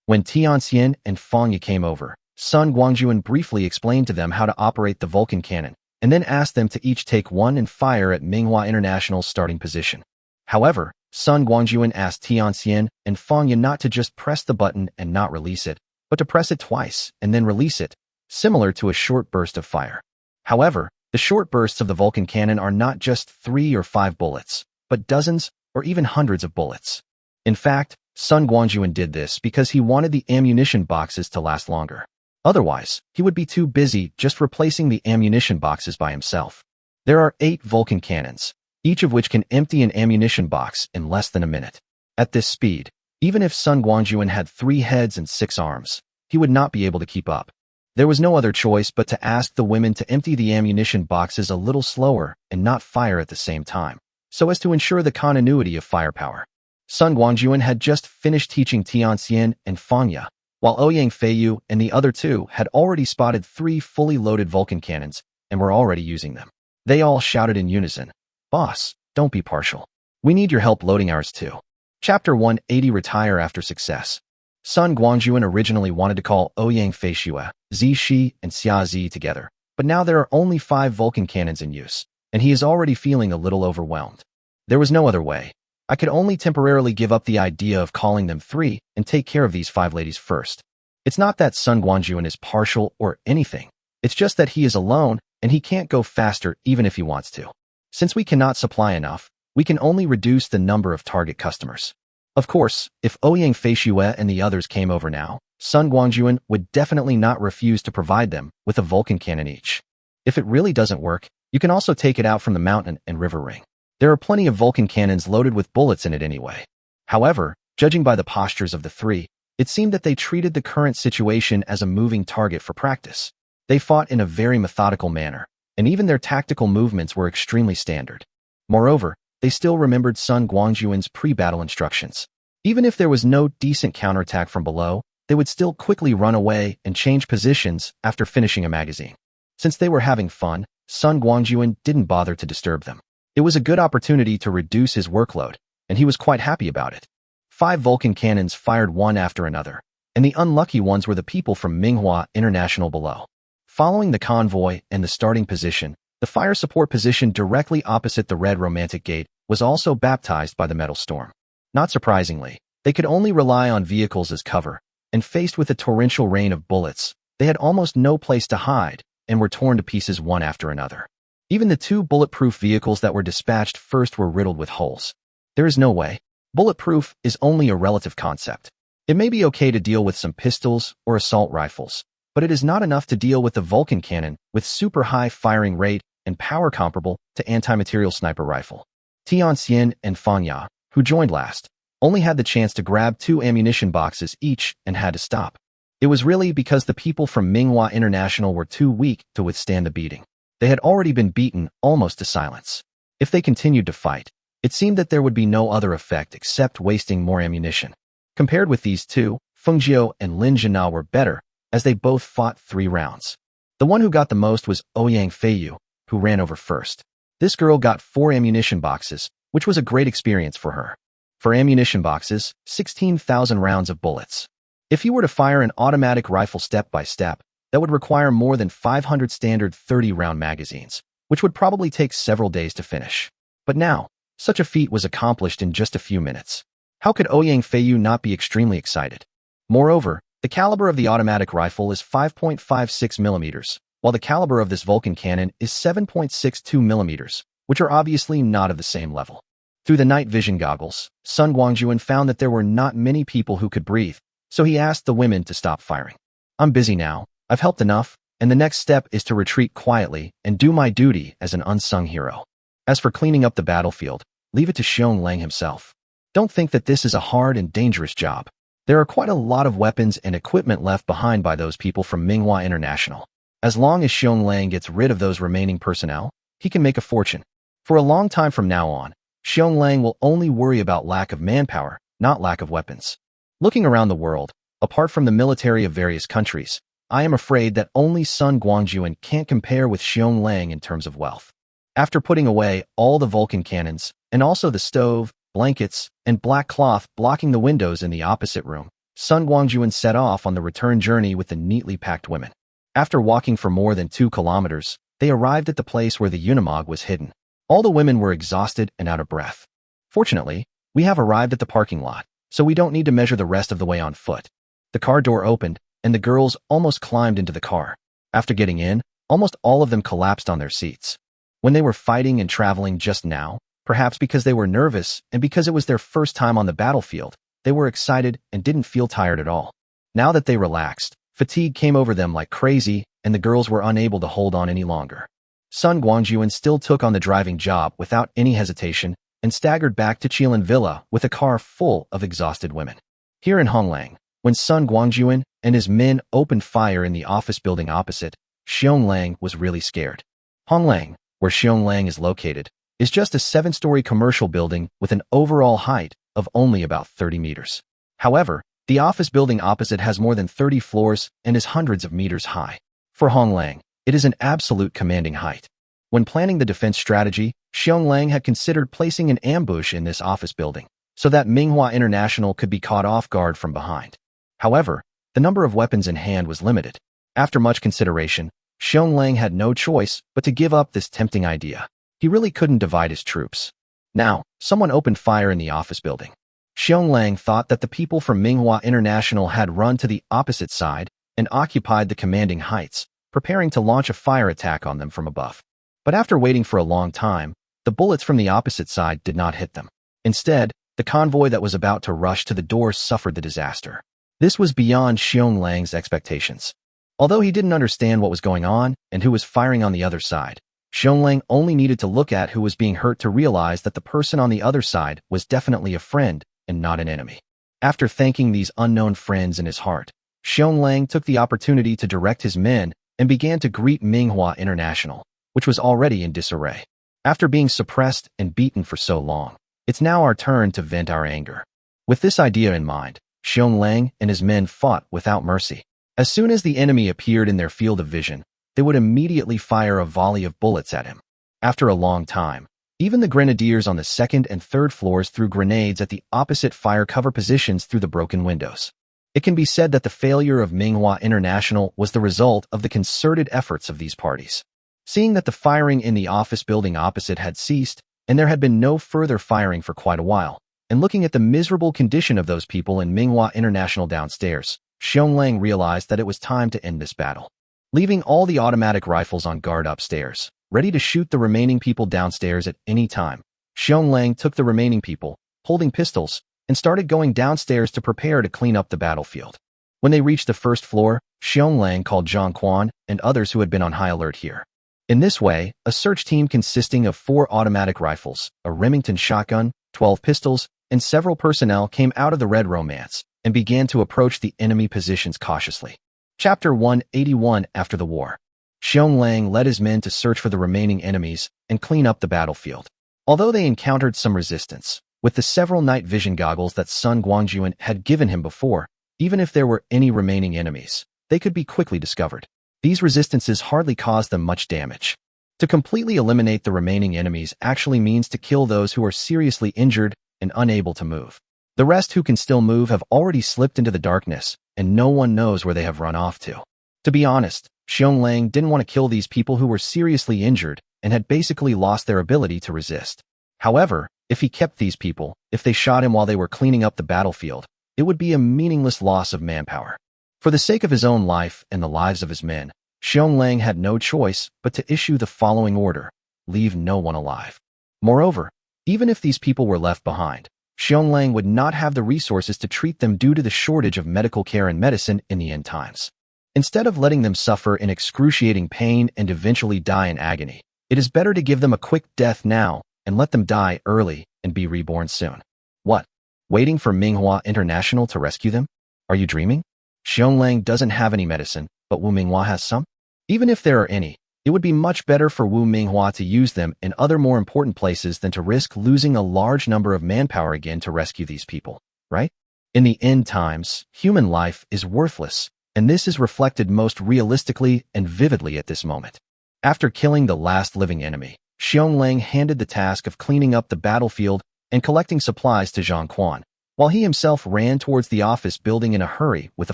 When Tianxian and Fangya came over, Sun Guangjun briefly explained to them how to operate the Vulcan cannon, and then asked them to each take one and fire at Manhwa International's starting position. However, Sun Guangjun asked Tianxian and Fangya not to just press the button and not release it, but to press it twice and then release it, similar to a short burst of fire. However, the short bursts of the Vulcan cannon are not just 3 or 5 bullets, but dozens or even hundreds of bullets. In fact, Sun Guangjun did this because he wanted the ammunition boxes to last longer. Otherwise, he would be too busy just replacing the ammunition boxes by himself. There are 8 Vulcan cannons, each of which can empty an ammunition box in less than a minute. At this speed, even if Sun Guangjun had 3 heads and 6 arms, he would not be able to keep up. There was no other choice but to ask the women to empty the ammunition boxes a little slower and not fire at the same time, so as to ensure the continuity of firepower. Sun Guangjun had just finished teaching Tianxian and Fangya, while Ouyang Feiyu and the other 2 had already spotted 3 fully loaded Vulcan cannons and were already using them. They all shouted in unison, "Boss, don't be partial. We need your help loading ours too." Chapter 180 Retire After Success. Sun Guangjun originally wanted to call Ouyang Feiyu, Zishi, and Xiazi together, but now there are only 5 Vulcan cannons in use, and he is already feeling a little overwhelmed. There was no other way. I could only temporarily give up the idea of calling them 3 and take care of these 5 ladies first. It's not that Sun Guangjun is partial or anything. It's just that he is alone and he can't go faster even if he wants to. Since we cannot supply enough, we can only reduce the number of target customers. Of course, if Ouyang Feiyu and the others came over now, Sun Guangjun would definitely not refuse to provide them with a Vulcan cannon each. If it really doesn't work, you can also take it out from the mountain and river ring. There are plenty of Vulcan cannons loaded with bullets in it anyway. However, judging by the postures of the 3, it seemed that they treated the current situation as a moving target for practice. They fought in a very methodical manner, and even their tactical movements were extremely standard. Moreover, they still remembered Sun Guangjun's pre-battle instructions. Even if there was no decent counterattack from below, they would still quickly run away and change positions after finishing a magazine. Since they were having fun, Sun Guangjun didn't bother to disturb them. It was a good opportunity to reduce his workload, and he was quite happy about it. 5 Vulcan cannons fired one after another, and the unlucky ones were the people from Manhwa International below. Following the convoy and the starting position, the fire support position directly opposite the Red Romantic Gate was also baptized by the metal storm. Not surprisingly, they could only rely on vehicles as cover, and faced with a torrential rain of bullets, they had almost no place to hide and were torn to pieces one after another. Even the 2 bulletproof vehicles that were dispatched first were riddled with holes. There is no way. Bulletproof is only a relative concept. It may be okay to deal with some pistols or assault rifles, but it is not enough to deal with the Vulcan cannon with super high firing rate and power comparable to anti-material sniper rifle. Tianxian and Fangya, who joined last, only had the chance to grab 2 ammunition boxes each and had to stop. It was really because the people from Manhwa International were too weak to withstand the beating. They had already been beaten almost to silence. If they continued to fight, it seemed that there would be no other effect except wasting more ammunition. Compared with these 2, Fengjiu and Lin Zhina were better, as they both fought 3 rounds. The one who got the most was Ouyang Feiyu, who ran over first. This girl got 4 ammunition boxes, which was a great experience for her. For ammunition boxes, 16,000 rounds of bullets. If you were to fire an automatic rifle step by step, that would require more than 500 standard 30-round magazines, which would probably take several days to finish. But now, such a feat was accomplished in just a few minutes. How could Ouyang Feiyu not be extremely excited? Moreover, the caliber of the automatic rifle is 5.56 millimeters, while the caliber of this Vulcan cannon is 7.62 millimeters, which are obviously not of the same level. Through the night vision goggles, Sun Guangjun found that there were not many people who could breathe, so he asked the women to stop firing. "I'm busy now. I've helped enough, and the next step is to retreat quietly and do my duty as an unsung hero. As for cleaning up the battlefield, leave it to Xiong Lang himself. Don't think that this is a hard and dangerous job. There are quite a lot of weapons and equipment left behind by those people from Manhwa International. As long as Xiong Lang gets rid of those remaining personnel, he can make a fortune. For a long time from now on, Xiong Lang will only worry about lack of manpower, not lack of weapons." Looking around the world, apart from the military of various countries, I am afraid that only Sun Guangjun can't compare with Xiong Lang in terms of wealth. After putting away all the Vulcan cannons, and also the stove, blankets, and black cloth blocking the windows in the opposite room, Sun Guangjun set off on the return journey with the neatly packed women. After walking for more than 2 kilometers, they arrived at the place where the Unimog was hidden. All the women were exhausted and out of breath. Fortunately, we have arrived at the parking lot, so we don't need to measure the rest of the way on foot. The car door opened, and the girls almost climbed into the car. After getting in, almost all of them collapsed on their seats. When they were fighting and traveling just now, perhaps because they were nervous and because it was their first time on the battlefield, they were excited and didn't feel tired at all. Now that they relaxed, fatigue came over them like crazy, and the girls were unable to hold on any longer. Sun Guangjun still took on the driving job without any hesitation and staggered back to Qilan Villa with a car full of exhausted women. Here in Honglang, when Sun Guangjun and his men opened fire in the office building opposite, Xionglang was really scared. Honglang, where Xionglang is located, is just a 7-story commercial building with an overall height of only about 30 meters. However, the office building opposite has more than 30 floors and is hundreds of meters high. For Honglang, it is an absolute commanding height. When planning the defense strategy, Xionglang had considered placing an ambush in this office building so that Manhwa International could be caught off guard from behind. However, the number of weapons in hand was limited. After much consideration, Xionglang had no choice but to give up this tempting idea. He really couldn't divide his troops. Now, someone opened fire in the office building. Xionglang thought that the people from Manhwa International had run to the opposite side and occupied the commanding heights, preparing to launch a fire attack on them from above. But after waiting for a long time, the bullets from the opposite side did not hit them. Instead, the convoy that was about to rush to the door suffered the disaster. This was beyond Xionglan's expectations. Although he didn't understand what was going on and who was firing on the other side, Xionglang only needed to look at who was being hurt to realize that the person on the other side was definitely a friend and not an enemy. After thanking these unknown friends in his heart, Xionglang took the opportunity to direct his men and began to greet Manhwa International, which was already in disarray. After being suppressed and beaten for so long, it's now our turn to vent our anger. With this idea in mind, Xionglang and his men fought without mercy. As soon as the enemy appeared in their field of vision, they would immediately fire a volley of bullets at him. After a long time, even the grenadiers on the 2nd and 3rd floors threw grenades at the opposite fire cover positions through the broken windows. It can be said that the failure of Manhwa International was the result of the concerted efforts of these parties. Seeing that the firing in the office building opposite had ceased, and there had been no further firing for quite a while, and looking at the miserable condition of those people in Manhwa International downstairs, Xionglang realized that it was time to end this battle. Leaving all the automatic rifles on guard upstairs, ready to shoot the remaining people downstairs at any time, Xionglang took the remaining people, holding pistols, and started going downstairs to prepare to clean up the battlefield. When they reached the 1st floor, Xionglang called Zhang Quan and others who had been on high alert here. In this way, a search team consisting of 4 automatic rifles, a Remington shotgun, 12 pistols, and several personnel came out of the Red Romance and began to approach the enemy positions cautiously. Chapter 181 After the War. Xionglang led his men to search for the remaining enemies and clean up the battlefield. Although they encountered some resistance, with the several night vision goggles that Sun Guangjun had given him before, even if there were any remaining enemies, they could be quickly discovered. These resistances hardly caused them much damage. To completely eliminate the remaining enemies actually means to kill those who are seriously injured and unable to move. The rest who can still move have already slipped into the darkness, and no one knows where they have run off to. To be honest, Xionglang didn't want to kill these people who were seriously injured and had basically lost their ability to resist. However, if he kept these people, if they shot him while they were cleaning up the battlefield, it would be a meaningless loss of manpower. For the sake of his own life and the lives of his men, Xionglang had no choice but to issue the following order: leave no one alive. Moreover, even if these people were left behind, Xionglang would not have the resources to treat them due to the shortage of medical care and medicine in the end times. Instead of letting them suffer in excruciating pain and eventually die in agony, it is better to give them a quick death now and let them die early and be reborn soon. What? Waiting for Manhwa International to rescue them? Are you dreaming? Xionglang doesn't have any medicine, but Wu Manhwa has some? Even if there are any, it would be much better for Wu Manhwa to use them in other more important places than to risk losing a large number of manpower again to rescue these people, right? In the end times, human life is worthless, and this is reflected most realistically and vividly at this moment. After killing the last living enemy, Xionglang handed the task of cleaning up the battlefield and collecting supplies to Zhang Quan, while he himself ran towards the office building in a hurry with a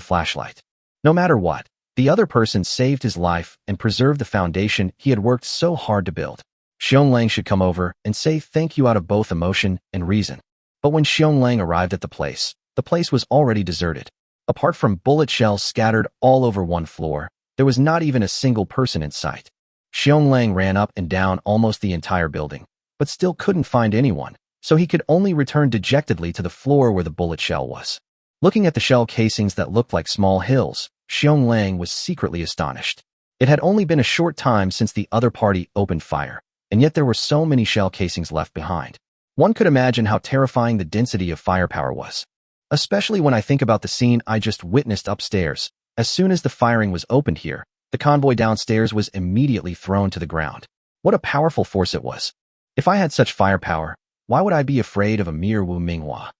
flashlight. No matter what, the other person saved his life and preserved the foundation he had worked so hard to build. Xionglang should come over and say thank you out of both emotion and reason. But when Xionglang arrived at the place was already deserted. Apart from bullet shells scattered all over one floor, there was not even a single person in sight. Xionglang ran up and down almost the entire building, but still couldn't find anyone, so he could only return dejectedly to the floor where the bullet shell was. Looking at the shell casings that looked like small hills, Xionglang was secretly astonished. It had only been a short time since the other party opened fire, and yet there were so many shell casings left behind. One could imagine how terrifying the density of firepower was. Especially when I think about the scene I just witnessed upstairs. As soon as the firing was opened here, the convoy downstairs was immediately thrown to the ground. What a powerful force it was. If I had such firepower, why would I be afraid of a mere Wu Minghua?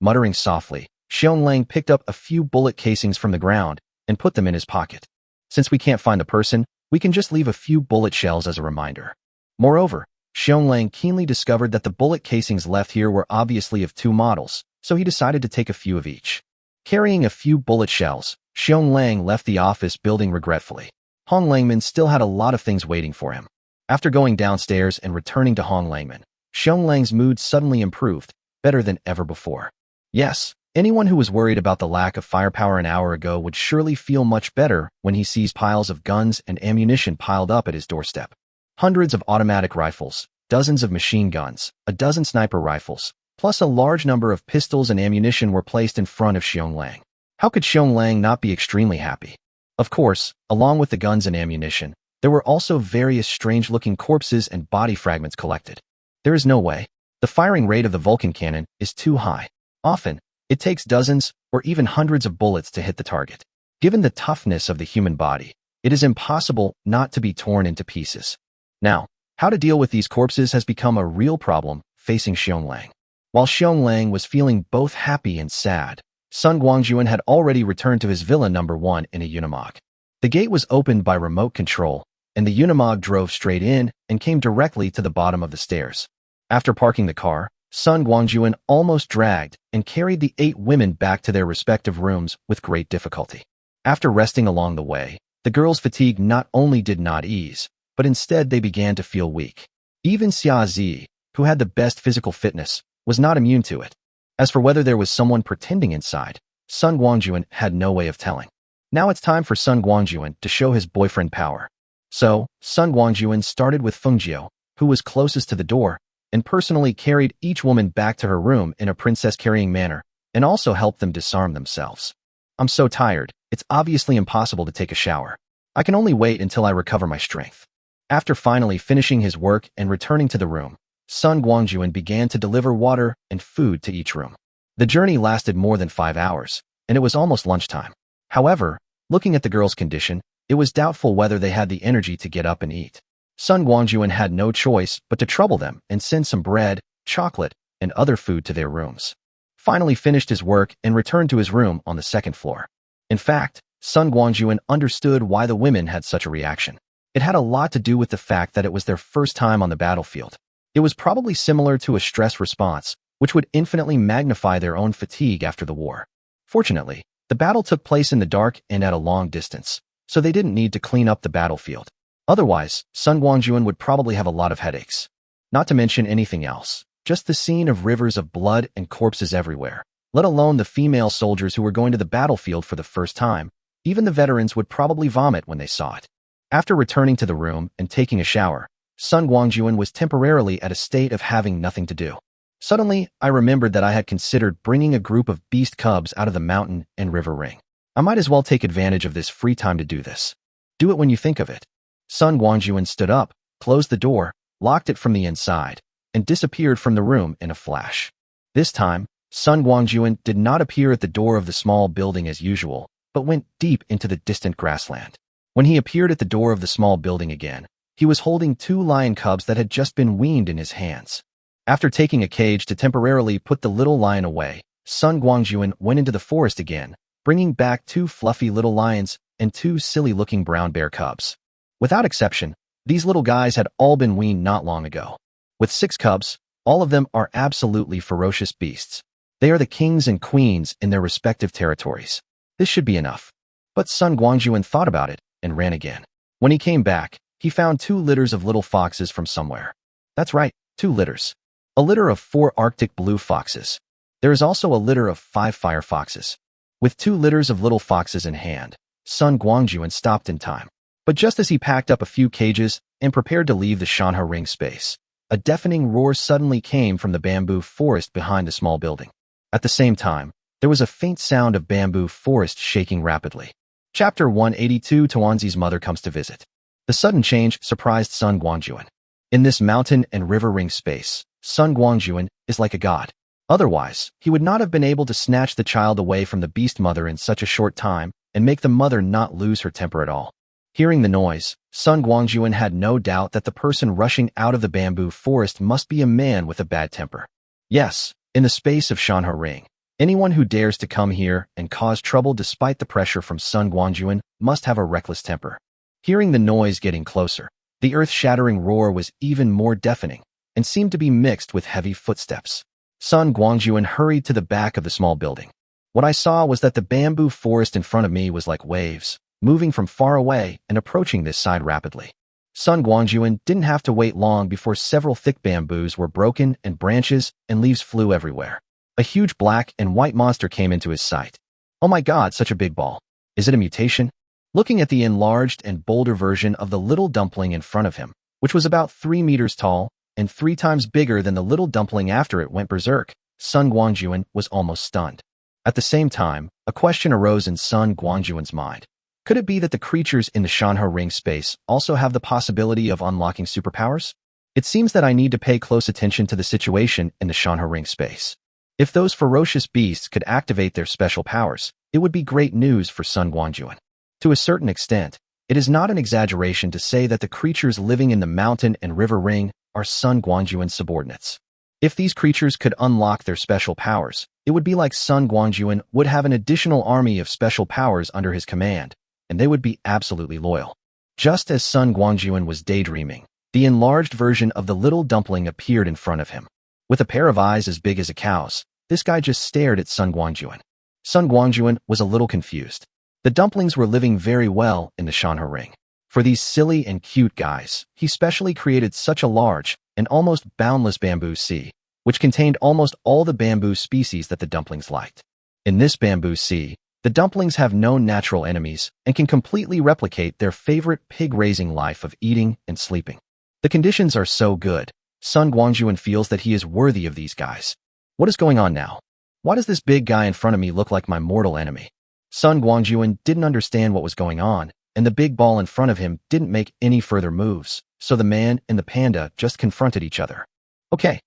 Muttering softly, Xionglang picked up a few bullet casings from the ground and put them in his pocket. Since we can't find the person, we can just leave a few bullet shells as a reminder. Moreover, Xionglang keenly discovered that the bullet casings left here were obviously of two models, so he decided to take a few of each. Carrying a few bullet shells, Xionglang left the office building regretfully. Hong Langman still had a lot of things waiting for him. After going downstairs and returning to Hong Langman, Xionglan's mood suddenly improved, better than ever before. Yes, anyone who was worried about the lack of firepower an hour ago would surely feel much better when he sees piles of guns and ammunition piled up at his doorstep. Hundreds of automatic rifles, dozens of machine guns, a dozen sniper rifles, plus a large number of pistols and ammunition were placed in front of Xionglang. How could Xionglang not be extremely happy? Of course, along with the guns and ammunition, there were also various strange-looking corpses and body fragments collected. There is no way. The firing rate of the Vulcan cannon is too high. Often, it takes dozens or even hundreds of bullets to hit the target. Given the toughness of the human body, it is impossible not to be torn into pieces. Now, how to deal with these corpses has become a real problem facing Xionglang. While Xionglang was feeling both happy and sad, Sun Guangjun had already returned to his villa number 1 in a Unimog. The gate was opened by remote control, and the Unimog drove straight in and came directly to the bottom of the stairs. After parking the car, Sun Guangjun almost dragged and carried the 8 women back to their respective rooms with great difficulty. After resting along the way, the girls' fatigue not only did not ease, but instead they began to feel weak. Even Xia Zi, who had the best physical fitness, was not immune to it. As for whether there was someone pretending inside, Sun Guangjun had no way of telling. Now it's time for Sun Guangjun to show his boyfriend power. So, Sun Guangjun started with Fengjiu, who was closest to the door, and personally carried each woman back to her room in a princess-carrying manner, and also helped them disarm themselves. I'm so tired, it's obviously impossible to take a shower. I can only wait until I recover my strength. After finally finishing his work and returning to the room, Sun Guangjun began to deliver water and food to each room. The journey lasted more than 5 hours, and it was almost lunchtime. However, looking at the girls' condition, it was doubtful whether they had the energy to get up and eat. Sun Guangjun had no choice but to trouble them and send some bread, chocolate, and other food to their rooms. Finally finished his work and returned to his room on the 2nd floor. In fact, Sun Guangjun understood why the women had such a reaction. It had a lot to do with the fact that it was their first time on the battlefield. It was probably similar to a stress response, which would infinitely magnify their own fatigue after the war. Fortunately, the battle took place in the dark and at a long distance, so they didn't need to clean up the battlefield. Otherwise, Sun Guangjun would probably have a lot of headaches. Not to mention anything else, just the scene of rivers of blood and corpses everywhere, let alone the female soldiers who were going to the battlefield for the first time. Even the veterans would probably vomit when they saw it. After returning to the room and taking a shower, Sun Guangjun was temporarily at a state of having nothing to do. Suddenly, I remembered that I had considered bringing a group of beast cubs out of the mountain and river ring. I might as well take advantage of this free time to do this. Do it when you think of it. Sun Guangjun stood up, closed the door, locked it from the inside, and disappeared from the room in a flash. This time, Sun Guangjun did not appear at the door of the small building as usual, but went deep into the distant grassland. When he appeared at the door of the small building again, he was holding 2 lion cubs that had just been weaned in his hands. After taking a cage to temporarily put the little lion away, Sun Guangjun went into the forest again, bringing back 2 fluffy little lions and 2 silly-looking brown bear cubs. Without exception, these little guys had all been weaned not long ago. With 6 cubs, all of them are absolutely ferocious beasts. They are the kings and queens in their respective territories. This should be enough. But Sun Guangjun thought about it and ran again. When he came back, he found 2 litters of little foxes from somewhere. That's right, 2 litters. A litter of 4 Arctic blue foxes. There is also a litter of 5 fire foxes. With 2 litters of little foxes in hand, Sun Guangjun stopped in time. But just as he packed up a few cages and prepared to leave the Shanha ring space, a deafening roar suddenly came from the bamboo forest behind the small building. At the same time, there was a faint sound of bamboo forest shaking rapidly. Chapter 182. Tawanzi's mother comes to visit. The sudden change surprised Sun Guangjun. In this mountain and river ring space, Sun Guangjun is like a god. Otherwise, he would not have been able to snatch the child away from the beast mother in such a short time and make the mother not lose her temper at all. Hearing the noise, Sun Guangjun had no doubt that the person rushing out of the bamboo forest must be a man with a bad temper. Yes, in the space of Shanhe Ring, anyone who dares to come here and cause trouble despite the pressure from Sun Guangjun must have a reckless temper. Hearing the noise getting closer, the earth-shattering roar was even more deafening and seemed to be mixed with heavy footsteps. Sun Guangjun hurried to the back of the small building. What I saw was that the bamboo forest in front of me was like waves, moving from far away and approaching this side rapidly. Sun Guangjun didn't have to wait long before several thick bamboos were broken and branches and leaves flew everywhere. A huge black and white monster came into his sight. Oh my god, such a big ball. Is it a mutation? Looking at the enlarged and bolder version of the little dumpling in front of him, which was about 3 meters tall and 3 times bigger than the little dumpling after it went berserk, Sun Guangjun was almost stunned. At the same time, a question arose in Sun Guangjun's mind. Could it be that the creatures in the Shanhe Ring space also have the possibility of unlocking superpowers? It seems that I need to pay close attention to the situation in the Shanhe Ring space. If those ferocious beasts could activate their special powers, it would be great news for Sun Guangjun. To a certain extent, it is not an exaggeration to say that the creatures living in the mountain and river ring are Sun Guangjun's subordinates. If these creatures could unlock their special powers, it would be like Sun Guangjun would have an additional army of special powers under his command, and they would be absolutely loyal. Just as Sun Guangjun was daydreaming, the enlarged version of the little dumpling appeared in front of him. With a pair of eyes as big as a cow's, this guy just stared at Sun Guangjun. Sun Guangjun was a little confused. The dumplings were living very well in the Shanhe Ring. For these silly and cute guys, he specially created such a large and almost boundless bamboo sea, which contained almost all the bamboo species that the dumplings liked. In this bamboo sea, the dumplings have no natural enemies and can completely replicate their favorite pig-raising life of eating and sleeping. The conditions are so good, Sun Guangjun feels that he is worthy of these guys. What is going on now? Why does this big guy in front of me look like my mortal enemy? Sun Guangjun didn't understand what was going on, and the big ball in front of him didn't make any further moves, so the man and the panda just confronted each other. Okay,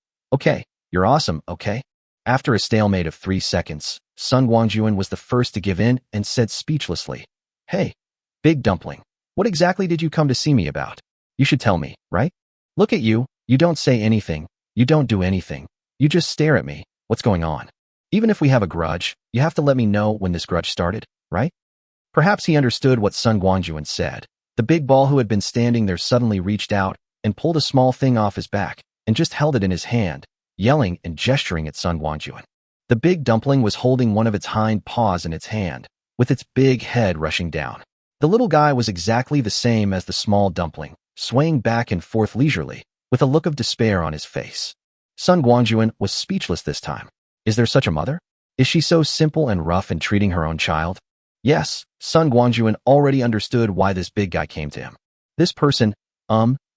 you're awesome, okay? After a stalemate of 3 seconds, Sun Guangjun was the first to give in and said speechlessly, "Hey, big dumpling, what exactly did you come to see me about? You should tell me, right? Look at you, you don't say anything, you don't do anything, you just stare at me, what's going on? Even if we have a grudge, you have to let me know when this grudge started, right?" Perhaps he understood what Sun Guangjun said. The big ball who had been standing there suddenly reached out and pulled a small thing off his back and just held it in his hand, yelling and gesturing at Sun Guangjun. The big dumpling was holding one of its hind paws in its hand, with its big head rushing down. The little guy was exactly the same as the small dumpling, swaying back and forth leisurely, with a look of despair on his face. Sun Guangjun was speechless this time. Is there such a mother? Is she so simple and rough in treating her own child? Yes, Sun Guangjun already understood why this big guy came to him. This person,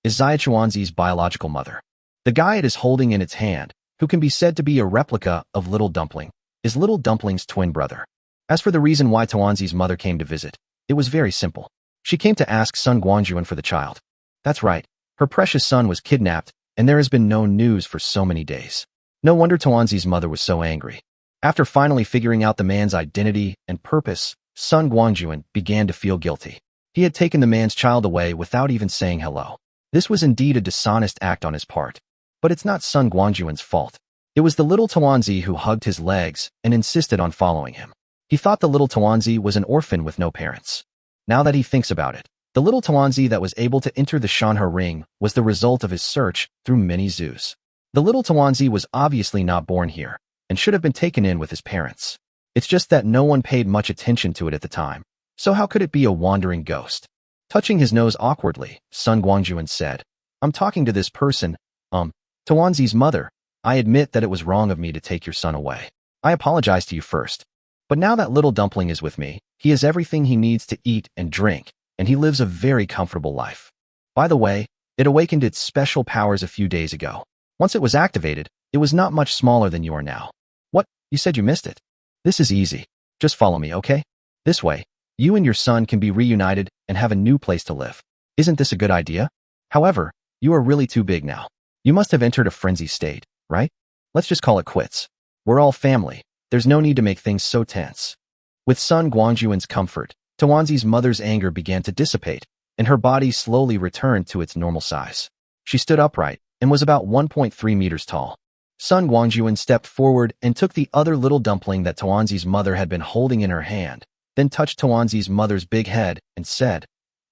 is Xuanzi's biological mother. The guy it is holding in its hand, who can be said to be a replica of Little Dumpling, is Little Dumpling's twin brother. As for the reason why Xuanzi's mother came to visit, it was very simple. She came to ask Sun Guangjun for the child. That's right, her precious son was kidnapped, and there has been no news for so many days. No wonder Xuanzi's mother was so angry. After finally figuring out the man's identity and purpose, Sun Guangjun began to feel guilty. He had taken the man's child away without even saying hello. This was indeed a dishonest act on his part. But it's not Sun Guangjun's fault. It was the little Xuanzi who hugged his legs and insisted on following him. He thought the little Xuanzi was an orphan with no parents. Now that he thinks about it, the little Xuanzi that was able to enter the Shanhe Ring was the result of his search through many zoos. The little Xuanzi was obviously not born here and should have been taken in with his parents. It's just that no one paid much attention to it at the time. So how could it be a wandering ghost? Touching his nose awkwardly, Sun Guangjun said, "I'm talking to this person, Xuanzi's mother. I admit that it was wrong of me to take your son away. I apologize to you first. But now that little dumpling is with me, he has everything he needs to eat and drink, and he lives a very comfortable life. By the way, it awakened its special powers a few days ago. Once it was activated, it was not much smaller than you are now." "What? You said you missed it?" "This is easy. Just follow me, okay? This way." You and your son can be reunited and have a new place to live. Isn't this a good idea? However, you are really too big now. You must have entered a frenzy state, right? Let's just call it quits. We're all family. There's no need to make things so tense. With Sun Guangjun's comfort, Tawanzi's mother's anger began to dissipate, and her body slowly returned to its normal size. She stood upright and was about 1.3 meters tall. Sun Guangjun stepped forward and took the other little dumpling that Tawanzi's mother had been holding in her hand, then touched Tawanzi's mother's big head and said,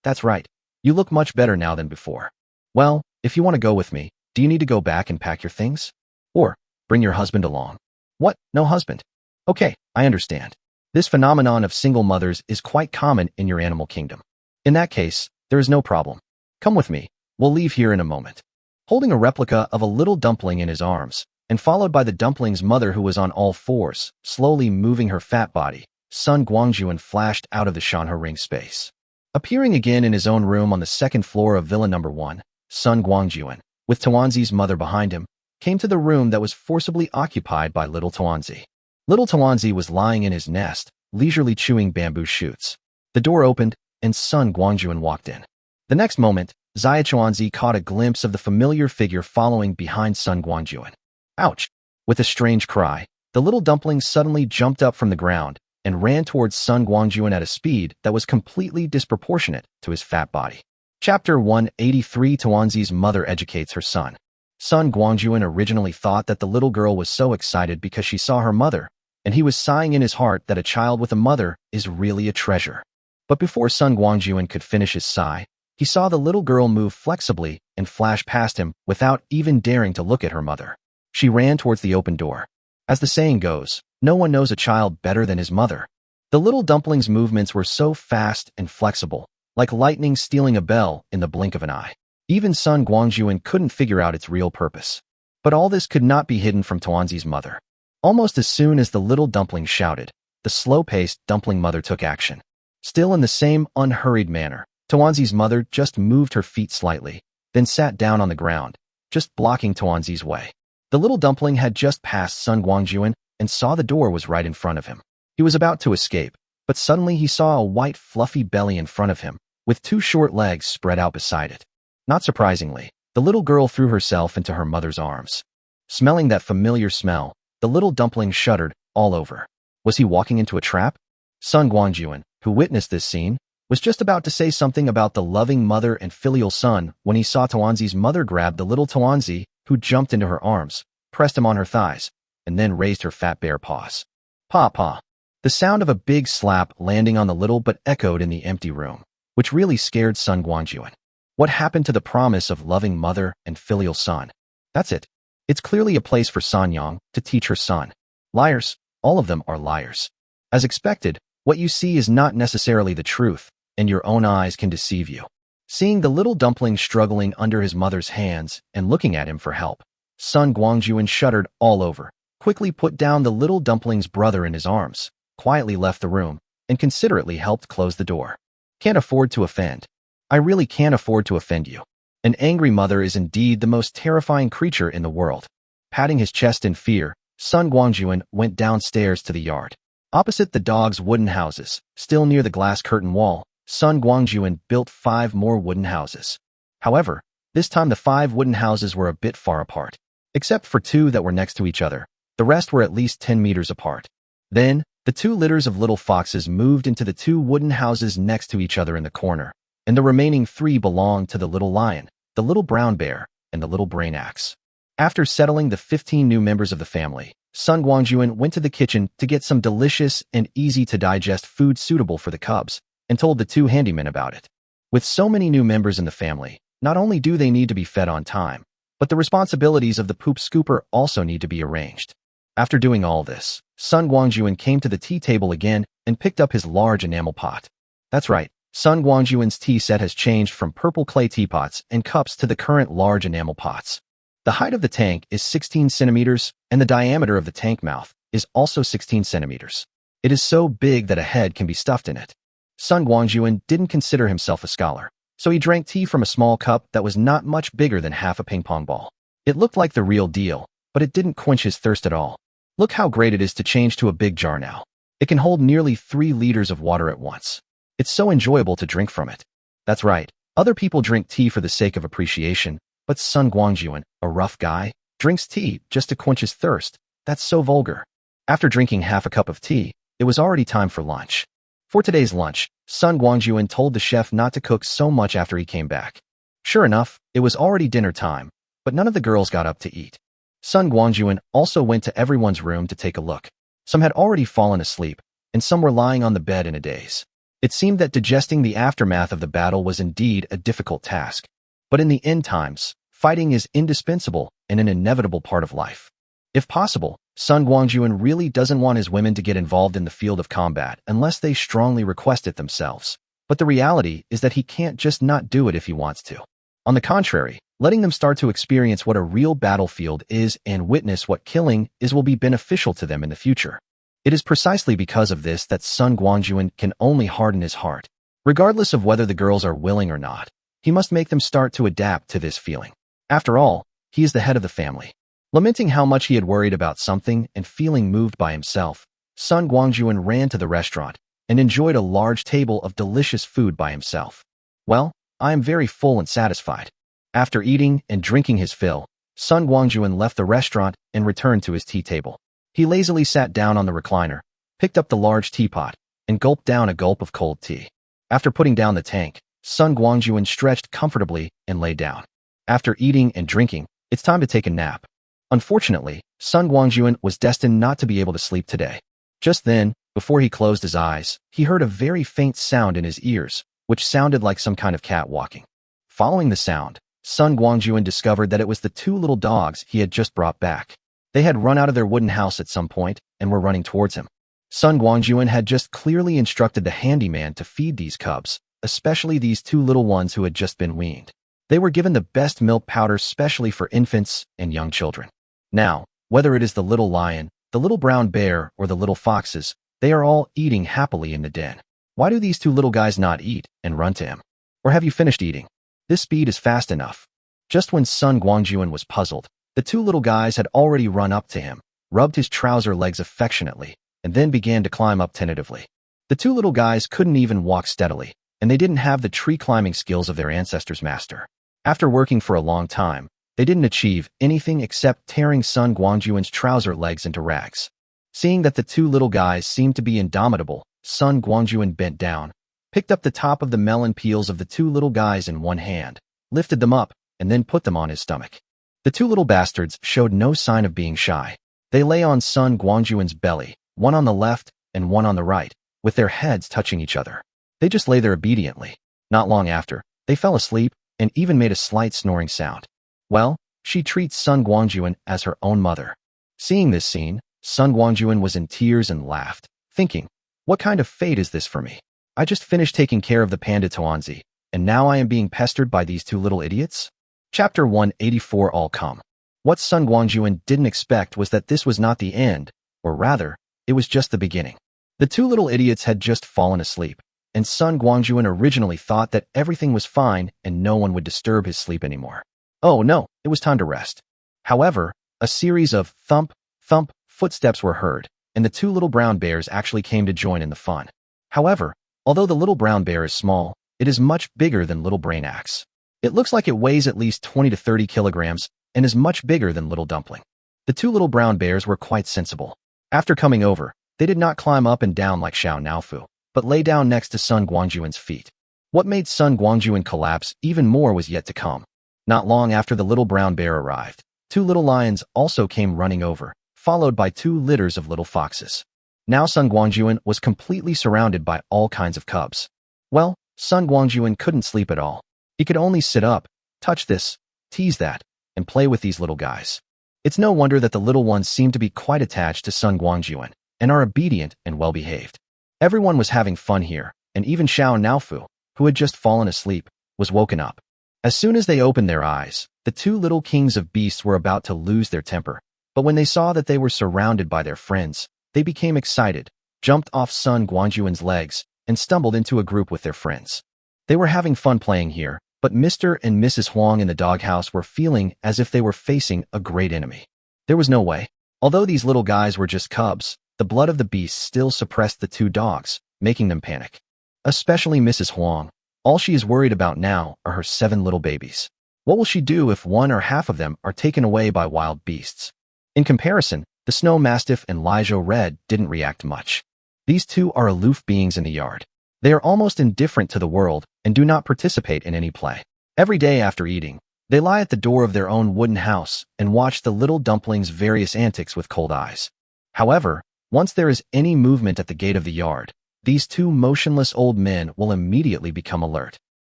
"That's right. You look much better now than before. Well, if you want to go with me, do you need to go back and pack your things? Or bring your husband along?" "What? No husband?" "Okay, I understand. This phenomenon of single mothers is quite common in your animal kingdom. In that case, there is no problem. Come with me. We'll leave here in a moment." Holding a replica of a little dumpling in his arms, and followed by the dumpling's mother who was on all fours, slowly moving her fat body, Sun Guangjun flashed out of the Shanhe ring space. Appearing again in his own room on the second floor of Villa Number 1, Sun Guangjun, with Tawanzi's mother behind him, came to the room that was forcibly occupied by little Tawanzi. Little Tawanzi was lying in his nest, leisurely chewing bamboo shoots. The door opened, and Sun Guangjun walked in. The next moment, Zaya Tawanzi caught a glimpse of the familiar figure following behind Sun Guangjun. Ouch! With a strange cry, the little dumpling suddenly jumped up from the ground and ran towards Sun Guangjun at a speed that was completely disproportionate to his fat body. Chapter 183 Tawanzi's mother educates her son. Sun Guangjun originally thought that the little girl was so excited because she saw her mother, and he was sighing in his heart that a child with a mother is really a treasure. But before Sun Guangjun could finish his sigh, he saw the little girl move flexibly and flash past him without even daring to look at her mother. She ran towards the open door. As the saying goes, no one knows a child better than his mother. The little dumpling's movements were so fast and flexible, like lightning stealing a bell in the blink of an eye. Even Sun Guangjun couldn't figure out its real purpose. But all this could not be hidden from Tawanzi's mother. Almost as soon as the little dumpling shouted, the slow-paced dumpling mother took action. Still in the same unhurried manner, Tawanzi's mother just moved her feet slightly, then sat down on the ground, just blocking Tawanzi's way. The little dumpling had just passed Sun Guangjun and saw the door was right in front of him. He was about to escape, but suddenly he saw a white, fluffy belly in front of him, with two short legs spread out beside it. Not surprisingly, the little girl threw herself into her mother's arms. Smelling that familiar smell, the little dumpling shuddered all over. Was he walking into a trap? Sun Guangjun, who witnessed this scene, was just about to say something about the loving mother and filial son when he saw Tawanzi's mother grab the little Tawanzi, who jumped into her arms, pressed him on her thighs, and then raised her fat bare paws. "Paw, paw." The sound of a big slap landing on the little but echoed in the empty room, which really scared Sun Guangjun. What happened to the promise of loving mother and filial son? That's it. It's clearly a place for Sanyang to teach her son. Liars, all of them are liars. As expected, what you see is not necessarily the truth, and your own eyes can deceive you. Seeing the little dumpling struggling under his mother's hands and looking at him for help, Sun Guangjun shuddered all over, quickly put down the little dumpling's brother in his arms, quietly left the room, and considerately helped close the door. Can't afford to offend. I really can't afford to offend you. An angry mother is indeed the most terrifying creature in the world. Patting his chest in fear, Sun Guangjun went downstairs to the yard. Opposite the dog's wooden houses, still near the glass curtain wall, Sun Guangjun built 5 more wooden houses. However, this time the 5 wooden houses were a bit far apart. Except for 2 that were next to each other, the rest were at least 10 meters apart. Then, the 2 litters of little foxes moved into the 2 wooden houses next to each other in the corner, and the remaining 3 belonged to the little lion, the little brown bear, and the little brain axe. After settling the 15 new members of the family, Sun Guangjun went to the kitchen to get some delicious and easy-to-digest food suitable for the cubs, and told the 2 handymen about it. With so many new members in the family, not only do they need to be fed on time, but the responsibilities of the poop scooper also need to be arranged. After doing all this, Sun Guangjun came to the tea table again and picked up his large enamel pot. That's right, Sun Guangjun's tea set has changed from purple clay teapots and cups to the current large enamel pots. The height of the tank is 16 centimeters, and the diameter of the tank mouth is also 16 centimeters. It is so big that a head can be stuffed in it. Sun Guangjun didn't consider himself a scholar, so he drank tea from a small cup that was not much bigger than half a ping-pong ball. It looked like the real deal, but it didn't quench his thirst at all. Look how great it is to change to a big jar now. It can hold nearly 3 liters of water at once. It's so enjoyable to drink from it. That's right. Other people drink tea for the sake of appreciation, but Sun Guangjun, a rough guy, drinks tea just to quench his thirst. That's so vulgar. After drinking half a cup of tea, it was already time for lunch. For today's lunch, Sun Guangjun told the chef not to cook so much after he came back. Sure enough, it was already dinner time, but none of the girls got up to eat. Sun Guangjun also went to everyone's room to take a look. Some had already fallen asleep, and some were lying on the bed in a daze. It seemed that digesting the aftermath of the battle was indeed a difficult task. But in the end times, fighting is indispensable and an inevitable part of life. If possible, Sun Guangjun really doesn't want his women to get involved in the field of combat unless they strongly request it themselves. But the reality is that he can't just not do it if he wants to. On the contrary, letting them start to experience what a real battlefield is and witness what killing is will be beneficial to them in the future. It is precisely because of this that Sun Guangjun can only harden his heart. Regardless of whether the girls are willing or not, he must make them start to adapt to this feeling. After all, he is the head of the family. Lamenting how much he had worried about something and feeling moved by himself, Sun Guangjun ran to the restaurant and enjoyed a large table of delicious food by himself. Well, I am very full and satisfied. After eating and drinking his fill, Sun Guangjun left the restaurant and returned to his tea table. He lazily sat down on the recliner, picked up the large teapot, and gulped down a gulp of cold tea. After putting down the tank, Sun Guangjun stretched comfortably and lay down. After eating and drinking, it's time to take a nap. Unfortunately, Sun Guangjun was destined not to be able to sleep today. Just then, before he closed his eyes, he heard a very faint sound in his ears, which sounded like some kind of cat walking. Following the sound, Sun Guangjun discovered that it was the two little dogs he had just brought back. They had run out of their wooden house at some point and were running towards him. Sun Guangjun had just clearly instructed the handyman to feed these cubs, especially these two little ones who had just been weaned. They were given the best milk powder specially for infants and young children. Now, whether it is the little lion, the little brown bear, or the little foxes, they are all eating happily in the den. Why do these two little guys not eat and run to him? Or have you finished eating? This speed is fast enough. Just when Sun Guangjun was puzzled, the two little guys had already run up to him, rubbed his trouser legs affectionately, and then began to climb up tentatively. The two little guys couldn't even walk steadily, and they didn't have the tree climbing skills of their ancestors' master. After working for a long time, they didn't achieve anything except tearing Sun Guangjun's trouser legs into rags. Seeing that the two little guys seemed to be indomitable, Sun Guangjun bent down, picked up the top of the melon peels of the two little guys in one hand, lifted them up, and then put them on his stomach. The two little bastards showed no sign of being shy. They lay on Sun Guangjun's belly, one on the left and one on the right, with their heads touching each other. They just lay there obediently. Not long after, they fell asleep and even made a slight snoring sound. Well, she treats Sun Guangjun as her own mother. Seeing this scene, Sun Guangjun was in tears and laughed, thinking, what kind of fate is this for me? I just finished taking care of the panda Tuanzi, and now I am being pestered by these two little idiots? Chapter 184 All Come. What Sun Guangjun didn't expect was that this was not the end, or rather, it was just the beginning. The two little idiots had just fallen asleep, and Sun Guangjun originally thought that everything was fine and no one would disturb his sleep anymore. Oh no, it was time to rest. However, a series of thump, thump footsteps were heard, and the two little brown bears actually came to join in the fun. However, although the little brown bear is small, it is much bigger than Little Brain Axe. It looks like it weighs at least 20 to 30 kilograms and is much bigger than Little Dumpling. The two little brown bears were quite sensible. After coming over, they did not climb up and down like Xiao Naofu, but lay down next to Sun Guangjun's feet. What made Sun Guangjun collapse even more was yet to come. Not long after the little brown bear arrived, two little lions also came running over, followed by two litters of little foxes. Now Sun Guangjun was completely surrounded by all kinds of cubs. Well, Sun Guangjun couldn't sleep at all. He could only sit up, touch this, tease that, and play with these little guys. It's no wonder that the little ones seem to be quite attached to Sun Guangjun and are obedient and well-behaved. Everyone was having fun here, and even Xiao Naofu, who had just fallen asleep, was woken up. As soon as they opened their eyes, the two little kings of beasts were about to lose their temper, but when they saw that they were surrounded by their friends, they became excited, jumped off Sun Guangjun's legs, and stumbled into a group with their friends. They were having fun playing here, but Mr. and Mrs. Huang in the doghouse were feeling as if they were facing a great enemy. There was no way. Although these little guys were just cubs, the blood of the beast still suppressed the two dogs, making them panic. especially Mrs. Huang. All she is worried about now are her 7 little babies. What will she do if one or half of them are taken away by wild beasts? In comparison, the snow mastiff and Lijo Red didn't react much. These two are aloof beings in the yard. They are almost indifferent to the world and do not participate in any play. Every day after eating, they lie at the door of their own wooden house and watch the little dumplings' various antics with cold eyes. However, once there is any movement at the gate of the yard, these two motionless old men will immediately become alert.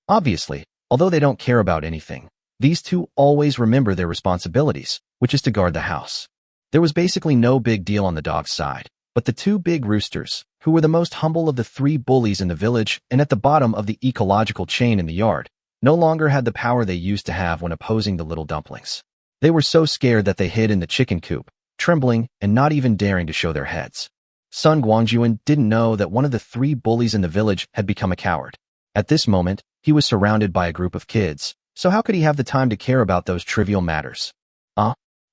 Obviously, although they don't care about anything, these two always remember their responsibilities, which is to guard the house. There was basically no big deal on the dog's side, but the 2 big roosters, who were the most humble of the 3 bullies in the village and at the bottom of the ecological chain in the yard, no longer had the power they used to have when opposing the little dumplings. They were so scared that they hid in the chicken coop, trembling and not even daring to show their heads. Sun Guangjun didn't know that one of the 3 bullies in the village had become a coward. At this moment, he was surrounded by a group of kids, so how could he have the time to care about those trivial matters?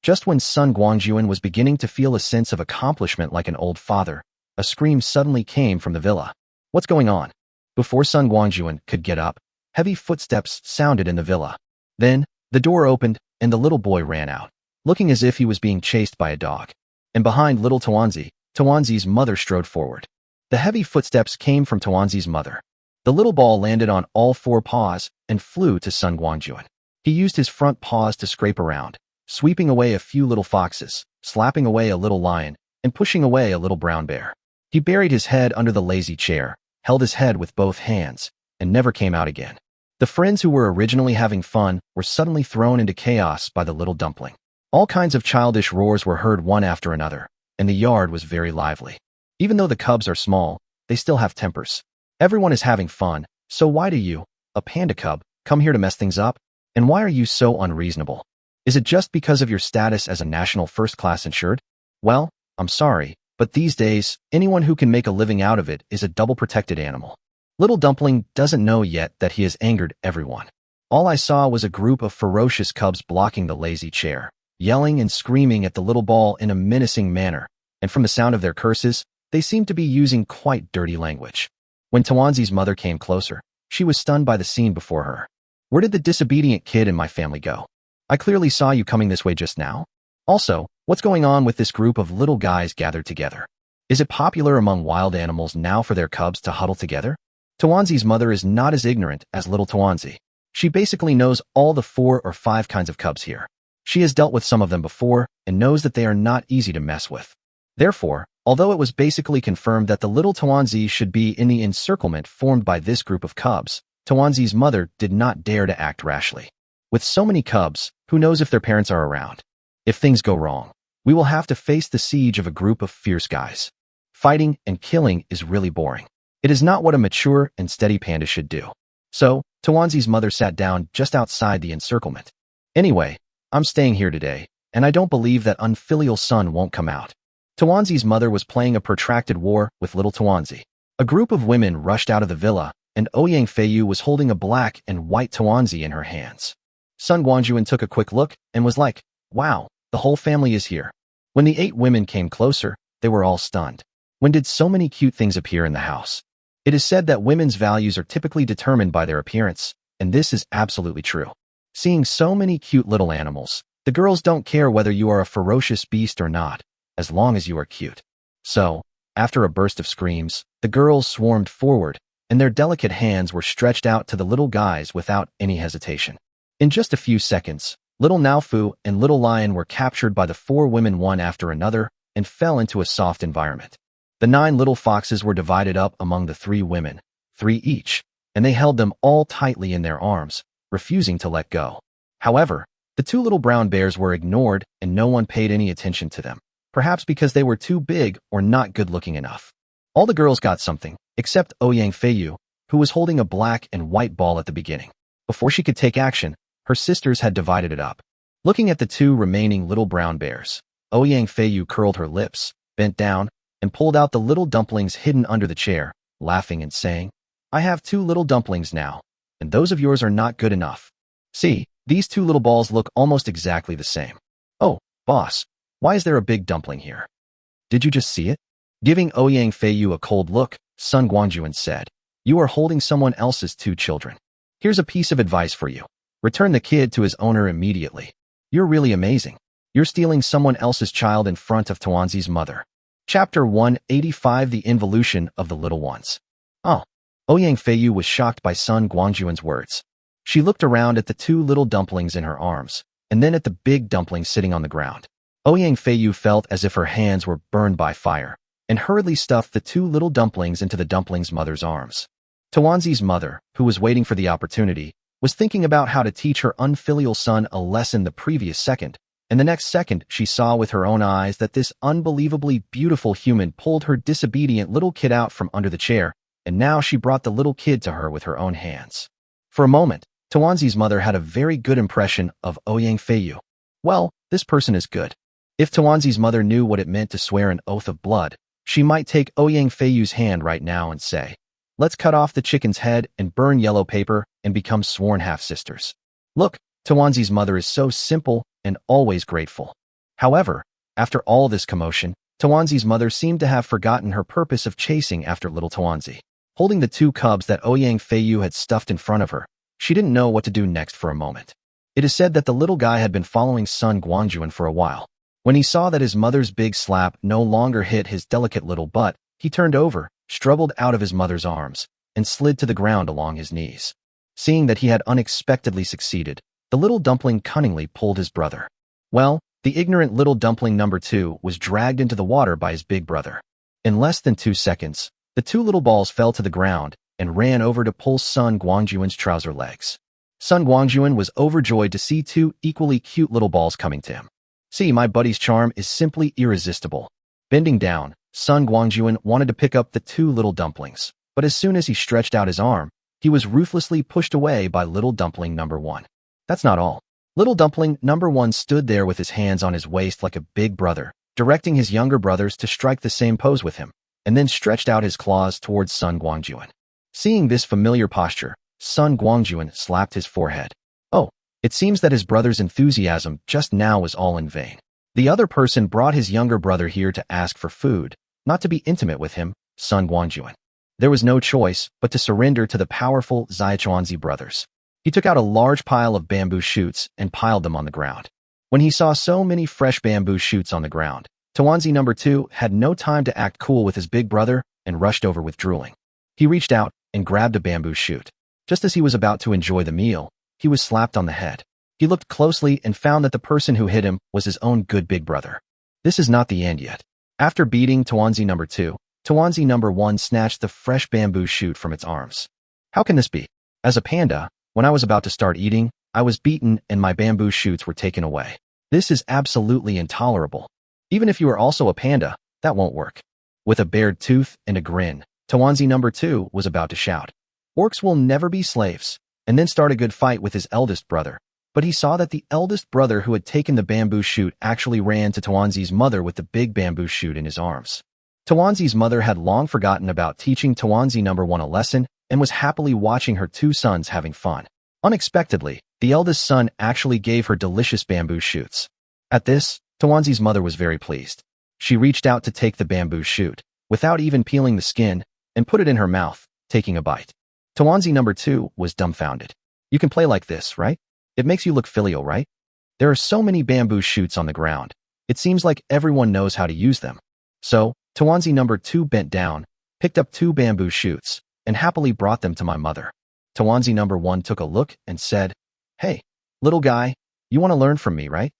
Just when Sun Guangjun was beginning to feel a sense of accomplishment like an old father, a scream suddenly came from the villa. What's going on? Before Sun Guangjun could get up, heavy footsteps sounded in the villa. Then, the door opened and the little boy ran out, looking as if he was being chased by a dog. And behind little Tawanzi's mother strode forward. The heavy footsteps came from Tawanzi's mother. The little ball landed on all 4 paws and flew to Sun Guangjun. He used his front paws to scrape around, sweeping away a few little foxes, slapping away a little lion, and pushing away a little brown bear. He buried his head under the lazy chair, held his head with both hands, and never came out again. The friends who were originally having fun were suddenly thrown into chaos by the little dumpling. All kinds of childish roars were heard one after another, and the yard was very lively. Even though the cubs are small, they still have tempers. Everyone is having fun, so why do you, a panda cub, come here to mess things up? And why are you so unreasonable? Is it just because of your status as a national first-class insured? Well, I'm sorry, but these days, anyone who can make a living out of it is a double-protected animal. Little Dumpling doesn't know yet that he has angered everyone. All I saw was a group of ferocious cubs blocking the lazy chair, yelling and screaming at the little ball in a menacing manner, and from the sound of their curses, they seemed to be using quite dirty language. When Tawanzi's mother came closer, she was stunned by the scene before her. Where did the disobedient kid in my family go? I clearly saw you coming this way just now. Also, what's going on with this group of little guys gathered together? Is it popular among wild animals now for their cubs to huddle together? Tawanzi's mother is not as ignorant as little Tawanzi. She basically knows all the 4 or 5 kinds of cubs here. She has dealt with some of them before and knows that they are not easy to mess with. Therefore, although it was basically confirmed that the little Tawanzi should be in the encirclement formed by this group of cubs, Tawanzi's mother did not dare to act rashly. With so many cubs, who knows if their parents are around? If things go wrong, we will have to face the siege of a group of fierce guys. Fighting and killing is really boring. It is not what a mature and steady panda should do. So, Tawanzi's mother sat down just outside the encirclement. Anyway, I'm staying here today, and I don't believe that unfilial son won't come out. Tawanzi's mother was playing a protracted war with little Tawanzi. A group of women rushed out of the villa, and Ouyang Feiyu was holding a black and white Tawanzi in her hands. Sun Guangjun took a quick look and was like, wow, the whole family is here. When the 8 women came closer, they were all stunned. When did so many cute things appear in the house? It is said that women's values are typically determined by their appearance, and this is absolutely true. Seeing so many cute little animals, the girls don't care whether you are a ferocious beast or not, as long as you are cute. So, after a burst of screams, the girls swarmed forward, and their delicate hands were stretched out to the little guys without any hesitation. In just a few seconds, little Naofu and little Lion were captured by the 4 women one after another and fell into a soft environment. The 9 little foxes were divided up among the 3 women, 3 each, and they held them all tightly in their arms, refusing to let go. However, the 2 little brown bears were ignored and no one paid any attention to them, perhaps because they were too big or not good-looking enough. All the girls got something, except Ouyang Feiyu, who was holding a black and white ball at the beginning. Before she could take action, her sisters had divided it up. Looking at the 2 remaining little brown bears, Ouyang Feiyu curled her lips, bent down, and pulled out the little dumplings hidden under the chair, laughing and saying, I have 2 little dumplings now, and those of yours are not good enough. See, these 2 little balls look almost exactly the same. Oh, boss, why is there a big dumpling here? Did you just see it? Giving Ouyang Feiyu a cold look, Sun Guangjun said, You are holding someone else's two children. Here's a piece of advice for you. Return the kid to his owner immediately. You're really amazing. You're stealing someone else's child in front of Tawanzi's mother. Chapter 185 The Involution of the Little Ones. Oh. Ouyang Feiyu was shocked by Sun Guangjun's words. She looked around at the two little dumplings in her arms, and then at the big dumpling sitting on the ground. Ouyang Feiyu felt as if her hands were burned by fire, and hurriedly stuffed the two little dumplings into the dumpling's mother's arms. Tawanzi's mother, who was waiting for the opportunity, was thinking about how to teach her unfilial son a lesson the previous second, and the next second she saw with her own eyes that this unbelievably beautiful human pulled her disobedient little kid out from under the chair, and now she brought the little kid to her with her own hands. For a moment, Tawanzi's mother had a very good impression of Ouyang Feiyu. Well, this person is good. If Tawanzi's mother knew what it meant to swear an oath of blood, she might take Ouyang Feiyu's hand right now and say, "Let's cut off the chicken's head and burn yellow paper and become sworn half-sisters." Look, Tawanzi's mother is so simple and always grateful. However, after all this commotion, Tawanzi's mother seemed to have forgotten her purpose of chasing after little Tawanzi. Holding the two cubs that Ouyang Feiyu had stuffed in front of her, she didn't know what to do next for a moment. It is said that the little guy had been following Sun Guangjun for a while. When he saw that his mother's big slap no longer hit his delicate little butt, he turned over, struggled out of his mother's arms, and slid to the ground along his knees. Seeing that he had unexpectedly succeeded, the little dumpling cunningly pulled his brother. Well, the ignorant little dumpling number 2 was dragged into the water by his big brother. In less than 2 seconds, the two little balls fell to the ground and ran over to pull Sun Guangjun's trouser legs. Sun Guangjun was overjoyed to see two equally cute little balls coming to him. See, my buddy's charm is simply irresistible. Bending down, Sun Guangjun wanted to pick up the two little dumplings, but as soon as he stretched out his arm, he was ruthlessly pushed away by little dumpling number 1. That's not all. Little dumpling number 1 stood there with his hands on his waist like a big brother, directing his younger brothers to strike the same pose with him, and then stretched out his claws towards Sun Guangjun. Seeing this familiar posture, Sun Guangjun slapped his forehead. Oh, it seems that his brother's enthusiasm just now was all in vain. The other person brought his younger brother here to ask for food, not to be intimate with him, Sun Guangjun. There was no choice but to surrender to the powerful Zaichuanzi brothers. He took out a large pile of bamboo shoots and piled them on the ground. When he saw so many fresh bamboo shoots on the ground, Tawanzi number 2 had no time to act cool with his big brother and rushed over with drooling. He reached out and grabbed a bamboo shoot. Just as he was about to enjoy the meal, he was slapped on the head. He looked closely and found that the person who hit him was his own good big brother. This is not the end yet. After beating Tawanzi number 2, Tawanzi number 1 snatched the fresh bamboo shoot from its arms. How can this be? As a panda, when I was about to start eating, I was beaten and my bamboo shoots were taken away. This is absolutely intolerable. Even if you are also a panda, that won't work. With a bared tooth and a grin, Tawanzi number 2 was about to shout, "Orcs will never be slaves," and then start a good fight with his eldest brother. But he saw that the eldest brother who had taken the bamboo shoot actually ran to Tawanzi's mother with the big bamboo shoot in his arms. Tawanzi's mother had long forgotten about teaching Tawanzi number 1 a lesson and was happily watching her two sons having fun. Unexpectedly, the eldest son actually gave her delicious bamboo shoots. At this, Tawanzi's mother was very pleased. She reached out to take the bamboo shoot, without even peeling the skin, and put it in her mouth, taking a bite. Tawanzi number 2 was dumbfounded. You can play like this, right? It makes you look filial, right? There are so many bamboo shoots on the ground. It seems like everyone knows how to use them. So, Tawanzi number 2 bent down, picked up 2 bamboo shoots, and happily brought them to my mother. Tawanzi number 1 took a look and said, "Hey, little guy, you want to learn from me, right?"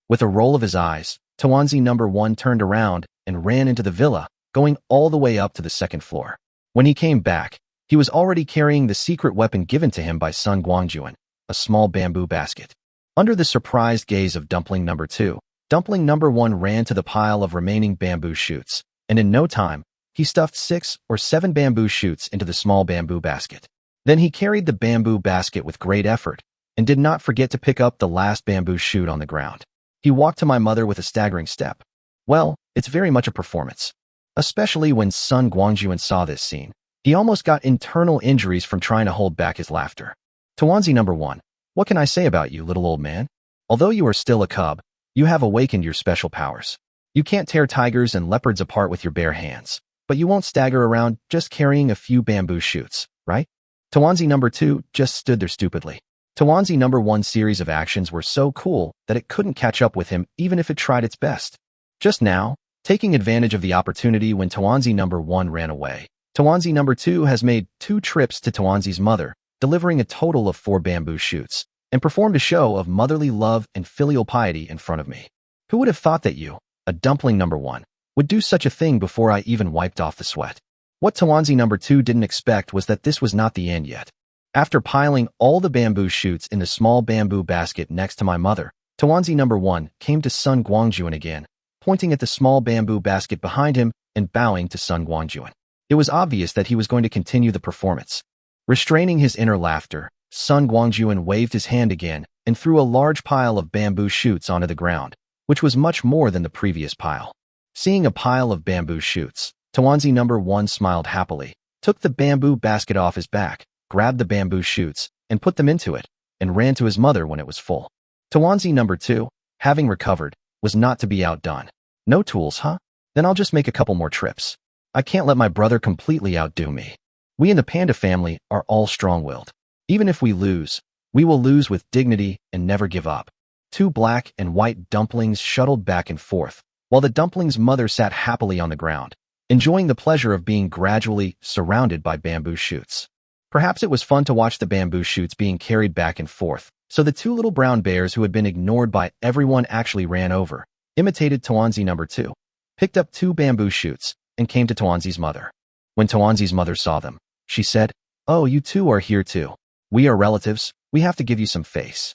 With a roll of his eyes, Tawanzi number 1 turned around and ran into the villa, going all the way up to the 2nd floor. When he came back, he was already carrying the secret weapon given to him by Sun Guangjun, a small bamboo basket. Under the surprised gaze of dumpling number 2, dumpling number 1 ran to the pile of remaining bamboo shoots, and in no time, he stuffed 6 or 7 bamboo shoots into the small bamboo basket. Then he carried the bamboo basket with great effort, and did not forget to pick up the last bamboo shoot on the ground. He walked to my mother with a staggering step. Well, it's very much a performance. Especially when Sun Guangjun saw this scene. He almost got internal injuries from trying to hold back his laughter. Tawanzi number 1, what can I say about you, little old man? Although you are still a cub, you have awakened your special powers. You can't tear tigers and leopards apart with your bare hands. but you won't stagger around just carrying a few bamboo shoots, right? Tawanzi number 2 just stood there stupidly. Tawanzi number 1's series of actions were so cool that it couldn't catch up with him even if it tried its best. Just now, taking advantage of the opportunity when Tawanzi number 1 ran away, Tawanzi number 2 has made 2 trips to Tawanzi's mother, delivering a total of 4 bamboo shoots, and performed a show of motherly love and filial piety in front of me. Who would have thought that you, a dumpling number 1, would do such a thing before I even wiped off the sweat? What Tawanzi number 2 didn't expect was that this was not the end yet. After piling all the bamboo shoots in the small bamboo basket next to my mother, Tawanzi number 1 came to Sun Guangjun again, pointing at the small bamboo basket behind him and bowing to Sun Guangjun. It was obvious that he was going to continue the performance. Restraining his inner laughter, Sun Guangjun waved his hand again and threw a large pile of bamboo shoots onto the ground, which was much more than the previous pile. Seeing a pile of bamboo shoots, Tawanzi number 1 smiled happily, took the bamboo basket off his back, grabbed the bamboo shoots, and put them into it, and ran to his mother when it was full. Tawanzi number 2, having recovered, was not to be outdone. No tools, huh? Then I'll just make a couple more trips. I can't let my brother completely outdo me. We in the panda family are all strong-willed. Even if we lose, we will lose with dignity and never give up. 2 black and white dumplings shuttled back and forth, while the dumpling's mother sat happily on the ground, enjoying the pleasure of being gradually surrounded by bamboo shoots. Perhaps it was fun to watch the bamboo shoots being carried back and forth, so the 2 little brown bears who had been ignored by everyone actually ran over, imitated Tawanzi number 2, picked up 2 bamboo shoots, and came to Tawanzi's mother. When Tawanzi's mother saw them, she said, "Oh, you 2 are here too. We are relatives, we have to give you some face."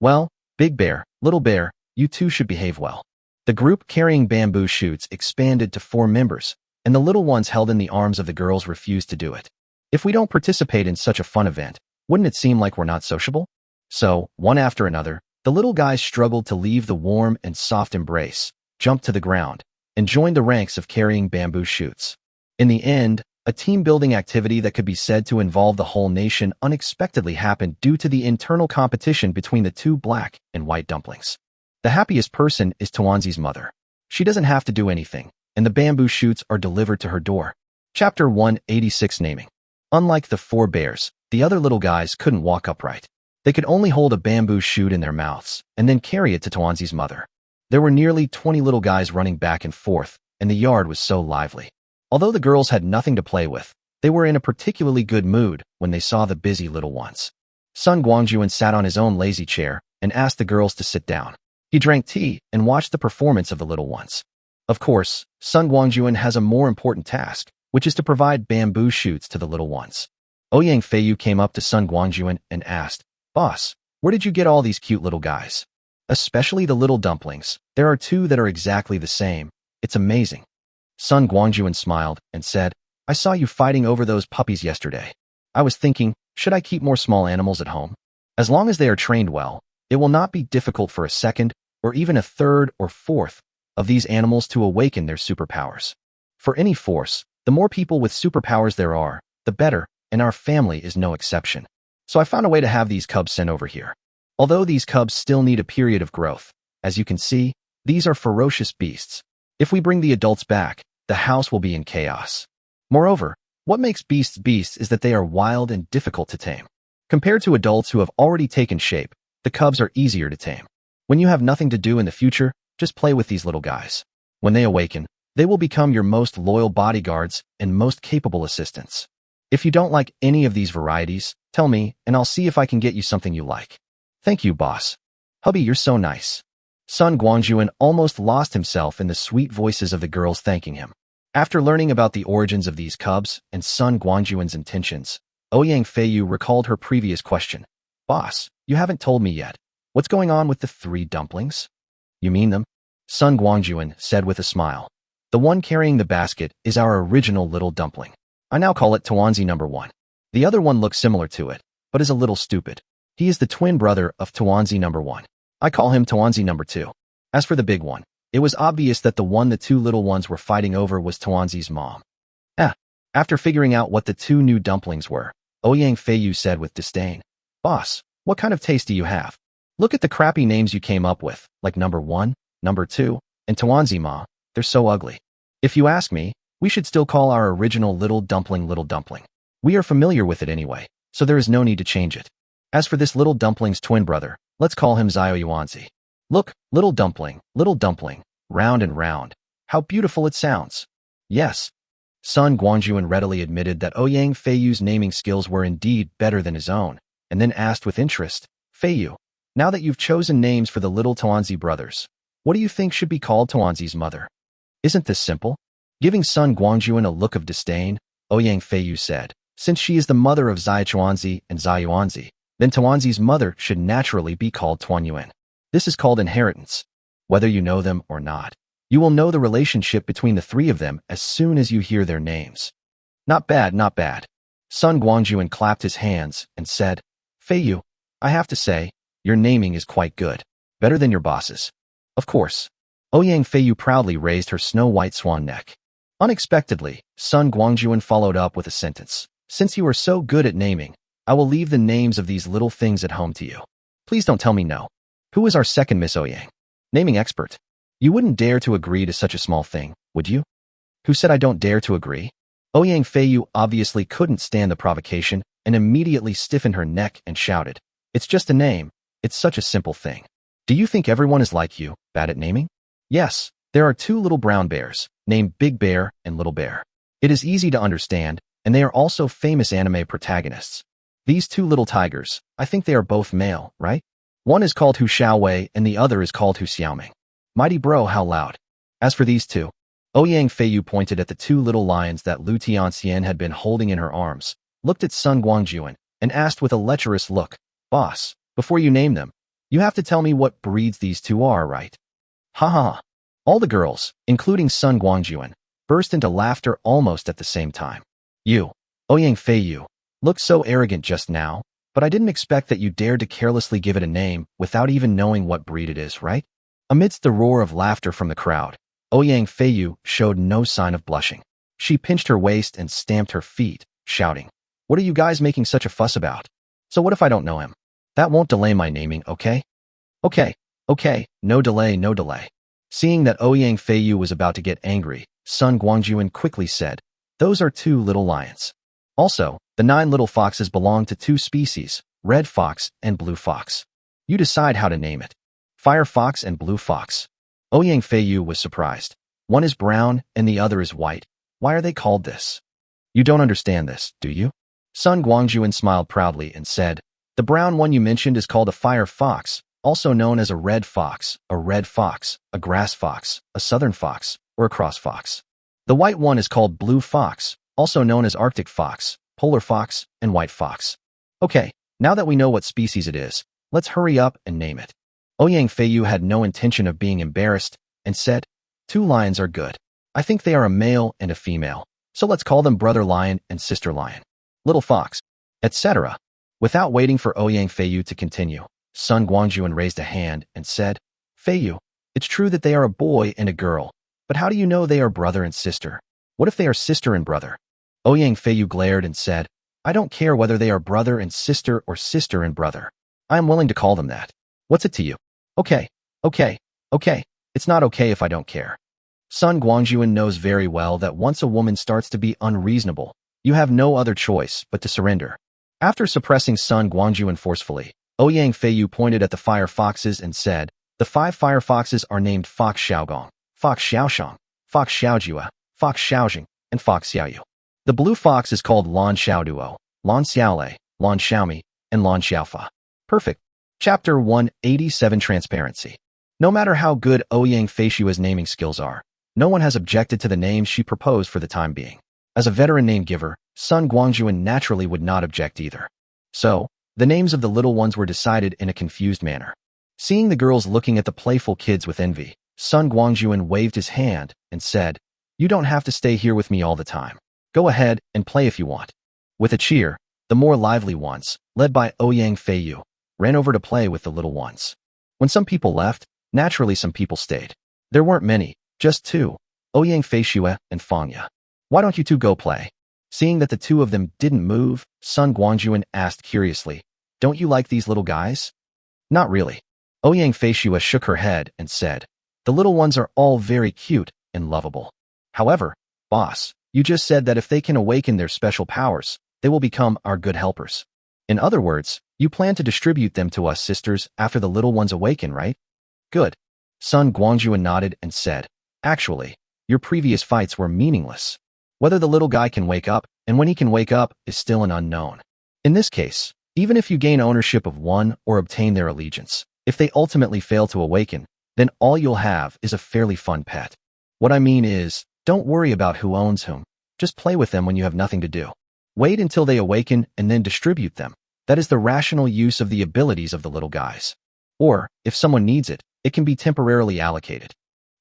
Well, big bear, little bear, you 2 should behave well. The group carrying bamboo shoots expanded to 4 members, and the little ones held in the arms of the girls refused to do it. If we don't participate in such a fun event, wouldn't it seem like we're not sociable? So, one after another, the little guys struggled to leave the warm and soft embrace, jumped to the ground, and joined the ranks of carrying bamboo shoots. In the end, a team-building activity that could be said to involve the whole nation unexpectedly happened due to the internal competition between the 2 black and white dumplings. The happiest person is Tawanzi's mother. She doesn't have to do anything, and the bamboo shoots are delivered to her door. Chapter 186 Naming. Unlike the 4 bears, the other little guys couldn't walk upright. They could only hold a bamboo shoot in their mouths and then carry it to Tawanzi's mother. There were nearly 20 little guys running back and forth, and the yard was so lively. Although the girls had nothing to play with, they were in a particularly good mood when they saw the busy little ones. Sun Guangjun sat on his own lazy chair and asked the girls to sit down. He drank tea and watched the performance of the little ones. Of course, Sun Guangjun has a more important task, which is to provide bamboo shoots to the little ones. Ouyang Feiyu came up to Sun Guangjun and asked, "Boss, where did you get all these cute little guys? Especially the little dumplings. There are 2 that are exactly the same. It's amazing." Sun Guangjun smiled and said, "I saw you fighting over those puppies yesterday. I was thinking, should I keep more small animals at home? As long as they are trained well, it will not be difficult for a second, or even a third or fourth, of these animals to awaken their superpowers. For any force, the more people with superpowers there are, the better, and our family is no exception. So I found a way to have these cubs sent over here. Although these cubs still need a period of growth, as you can see, these are ferocious beasts. If we bring the adults back, the house will be in chaos. Moreover, what makes beasts beasts is that they are wild and difficult to tame. Compared to adults who have already taken shape, the cubs are easier to tame. When you have nothing to do in the future, just play with these little guys. When they awaken, they will become your most loyal bodyguards and most capable assistants. If you don't like any of these varieties, tell me, and I'll see if I can get you something you like." "Thank you, boss. Hubby, you're so nice." Sun Guangjun almost lost himself in the sweet voices of the girls thanking him. After learning about the origins of these cubs and Sun Guangjun's intentions, Ouyang Feiyu recalled her previous question. "Boss, you haven't told me yet. What's going on with the 3 dumplings?" "You mean them?" Sun Guangjun said with a smile. "The one carrying the basket is our original little dumpling. I now call it Tawanzi number 1. The other one looks similar to it, but is a little stupid. He is the twin brother of Tawanzi number 1. I call him Tawanzi number 2. As for the big one, it was obvious that the one the 2 little ones were fighting over was Tawanzi's mom." After figuring out what the 2 new dumplings were, Ouyang Feiyu said with disdain, "Boss, what kind of taste do you have? Look at the crappy names you came up with, like number 1, number 2, and Tawanzi Ma. They're so ugly. If you ask me, We should still call our original little dumpling Little Dumpling. We are familiar with it anyway, so there is no need to change it. As for this little dumpling's twin brother, let's call him Zioyuanzi. Look, little dumpling, round and round. How beautiful it sounds. Yes. Sun Guangjun readily admitted that Ouyang Feiyu's naming skills were indeed better than his own, and then asked with interest, Feiyu, now that you've chosen names for the little Tuanzi brothers, what do you think should be called Tuanzi's mother? Isn't this simple? Giving Sun Guangjun a look of disdain, Ouyang Feiyu said, since she is the mother of Zai Chuanzi and Zai Yuanzi, then Tuanzi's mother should naturally be called Tuanyuan. This is called inheritance. Whether you know them or not, you will know the relationship between the three of them as soon as you hear their names. Not bad, not bad. Sun Guangjun clapped his hands and said, Feiyu, I have to say, your naming is quite good. Better than your boss's. Of course. Ouyang Feiyu proudly raised her snow-white swan neck. Unexpectedly, Sun Guangjun followed up with a sentence. Since you are so good at naming, I will leave the names of these little things at home to you. Please don't tell me no. Who is our second Miss Ouyang? Naming expert. You wouldn't dare to agree to such a small thing, would you? Who said I don't dare to agree? Ouyang Feiyu obviously couldn't stand the provocation and immediately stiffened her neck and shouted, It's just a name. It's such a simple thing. Do you think everyone is like you, bad at naming? Yes, there are two little brown bears, named Big Bear and Little Bear. It is easy to understand, and they are also famous anime protagonists. These two little tigers, I think they are both male, right? One is called Hu Xiaowei and the other is called Hu Xiaoming. Mighty bro, how loud. As for these two, Ouyang Feiyu pointed at the two little lions that Lu Tianxian had been holding in her arms, looked at Sun Guangjun, and asked with a lecherous look, Boss, before you name them, you have to tell me what breeds these two are, right? Ha ha ha. All the girls, including Sun Guangjun, burst into laughter almost at the same time. You, Ouyang Feiyu, looked so arrogant just now, but I didn't expect that you dared to carelessly give it a name without even knowing what breed it is, right? Amidst the roar of laughter from the crowd, Ouyang Feiyu showed no sign of blushing. She pinched her waist and stamped her feet, shouting, What are you guys making such a fuss about? So what if I don't know him? That won't delay my naming, okay? Okay, no delay, no delay. Seeing that Ouyang Feiyu was about to get angry, Sun Guangjun quickly said, Those are two little lions. Also, the 9 little foxes belong to 2 species, red fox and blue fox. You decide how to name it. Fire fox and blue fox. Ouyang Feiyu was surprised. One is brown and the other is white. Why are they called this? You don't understand this, do you? Sun Guangjun smiled proudly and said, The brown one you mentioned is called a fire fox, also known as a red fox, a grass fox, a southern fox, or a cross fox. The white one is called blue fox, also known as Arctic fox, polar fox, and white fox. Okay, now that we know what species it is, let's hurry up and name it. Ouyang Feiyu had no intention of being embarrassed and said, 2 lions are good. I think they are a male and a female, so let's call them brother lion and sister lion, little fox, etc. Without waiting for Ouyang Feiyu to continue, Sun Guangjun raised a hand and said, Feiyu, it's true that they are a boy and a girl, but how do you know they are brother and sister? What if they are sister and brother? Ouyang Feiyu glared and said, I don't care whether they are brother and sister or sister and brother. I am willing to call them that. What's it to you? Okay. It's not okay if I don't care. Sun Guangjun knows very well that once a woman starts to be unreasonable, you have no other choice but to surrender. After suppressing Sun Guangjun forcefully, Ouyang Feiyu pointed at the fire foxes and said, The 5 fire foxes are named Fox Xiaogong, Fox Xiaoshang, Fox Xiaojua, Fox Xiaojing, and Fox Xiaoyu. The blue fox is called Lan Xiaoduo, Lan Xiaolei, Lan Xiaomi, and Lan Xiaofa. Perfect. Chapter 187 Transparency. No matter how good Ouyang Feiyu's naming skills are, no one has objected to the names she proposed for the time being. As a veteran name giver, Sun Guangjun naturally would not object either. So, the names of the little ones were decided in a confused manner. Seeing the girls looking at the playful kids with envy, Sun Guangjun waved his hand and said, You don't have to stay here with me all the time. Go ahead and play if you want. With a cheer, the more lively ones, led by Ouyang Feiyu, ran over to play with the little ones. When some people left, naturally some people stayed. There weren't many, just 2, Ouyang Feiyu and Fangya. Why don't you 2 go play? Seeing that the 2 of them didn't move, Sun Guangjun asked curiously, Don't you like these little guys? Not really. Ouyang Feiyu shook her head and said, The little ones are all very cute and lovable. However, Boss, you just said that if they can awaken their special powers, they will become our good helpers. In other words, you plan to distribute them to us sisters after the little ones awaken, right? Good. Sun Guangjun nodded and said, actually, your previous fights were meaningless. Whether the little guy can wake up, and when he can wake up, is still an unknown. In this case, even if you gain ownership of one or obtain their allegiance, if they ultimately fail to awaken, then all you'll have is a fairly fun pet. What I mean is, don't worry about who owns whom. Just play with them when you have nothing to do. Wait until they awaken and then distribute them. That is the rational use of the abilities of the little guys. Or, if someone needs it, it can be temporarily allocated.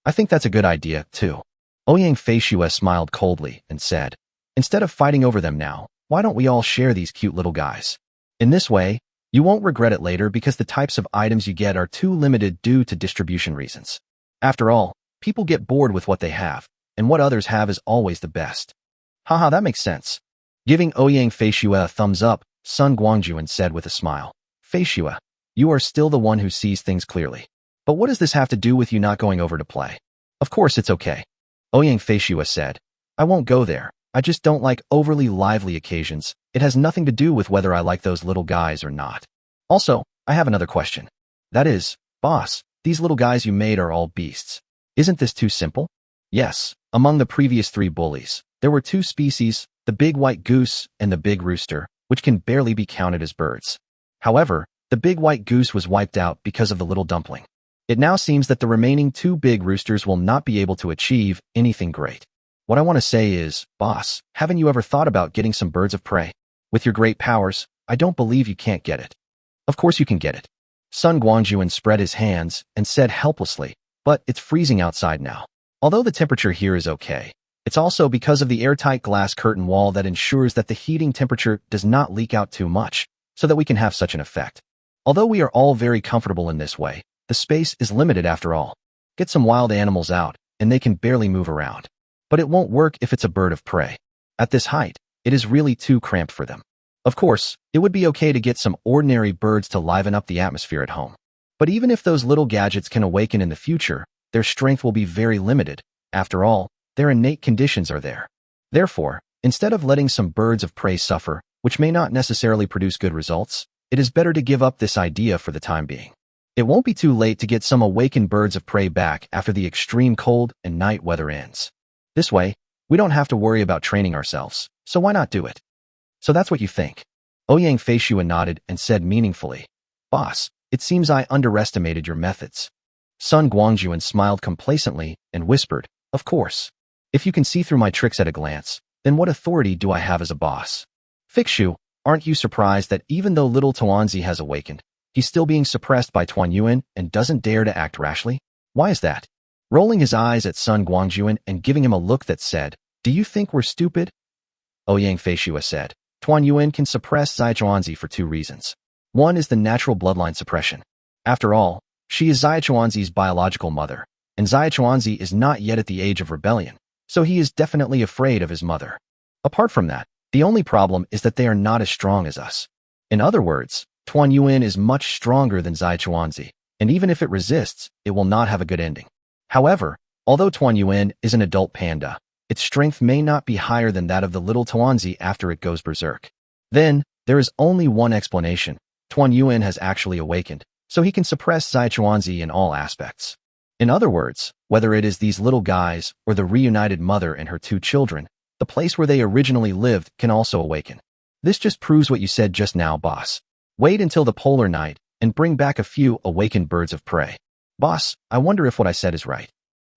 I think that's a good idea, too. Ouyang Feishue smiled coldly and said, instead of fighting over them now, why don't we all share these cute little guys? In this way, you won't regret it later because the types of items you get are too limited due to distribution reasons. After all, people get bored with what they have, and what others have is always the best. Haha, that makes sense. Giving Ouyang Feishue a thumbs up, Sun Guangjun said with a smile, Feishue, you are still the one who sees things clearly. But what does this have to do with you not going over to play? Of course it's okay. Ouyang Feishue said, I won't go there. I just don't like overly lively occasions. It has nothing to do with whether I like those little guys or not. Also, I have another question. That is, boss, these little guys you made are all beasts. Isn't this too simple? Yes, among the previous 3 bullies, there were 2 species, the big white goose and the big rooster, which can barely be counted as birds. However, the big white goose was wiped out because of the little dumpling. It now seems that the remaining 2 big roosters will not be able to achieve anything great. What I want to say is, boss, haven't you ever thought about getting some birds of prey? With your great powers, I don't believe you can't get it. Of course you can get it. Sun Guangjun spread his hands and said helplessly, but it's freezing outside now. Although the temperature here is okay, it's also because of the airtight glass curtain wall that ensures that the heating temperature does not leak out too much, so that we can have such an effect. Although we are all very comfortable in this way, the space is limited after all. Get some wild animals out, and they can barely move around. But it won't work if it's a bird of prey. At this height, it is really too cramped for them. Of course, it would be okay to get some ordinary birds to liven up the atmosphere at home. But even if those little gadgets can awaken in the future, their strength will be very limited. After all, their innate conditions are there. Therefore, instead of letting some birds of prey suffer, which may not necessarily produce good results, it is better to give up this idea for the time being. It won't be too late to get some awakened birds of prey back after the extreme cold and night weather ends. This way, we don't have to worry about training ourselves, so why not do it? So that's what you think. Ouyang Feishue nodded and said meaningfully, boss, it seems I underestimated your methods. Sun Guangjun smiled complacently and whispered, of course. If you can see through my tricks at a glance, then what authority do I have as a boss? Fixu, aren't you surprised that even though little Tuanzi has awakened, he's still being suppressed by Tuan Yuan and doesn't dare to act rashly? Why is that? Rolling his eyes at Sun Guangjun and giving him a look that said, do you think we're stupid? Ouyang Feishue said, Tuan Yuan can suppress Zai Chuanzi for 2 reasons. One is the natural bloodline suppression. After all, she is Zai Chuanzi's biological mother, and Zai Chuanzi is not yet at the age of rebellion, so he is definitely afraid of his mother. Apart from that, the only problem is that they are not as strong as us. In other words, Tuan Yuan is much stronger than Zai Chuanzi, and even if it resists, it will not have a good ending. However, although Tuan Yuan is an adult panda, its strength may not be higher than that of the little Tuanzi after it goes berserk. Then, there is only one explanation. Tuan Yuan has actually awakened, so he can suppress Zai Chuanzi in all aspects. In other words, whether it is these little guys or the reunited mother and her 2 children, the place where they originally lived can also awaken. This just proves what you said just now, boss. Wait until the polar night and bring back a few awakened birds of prey. Boss, I wonder if what I said is right.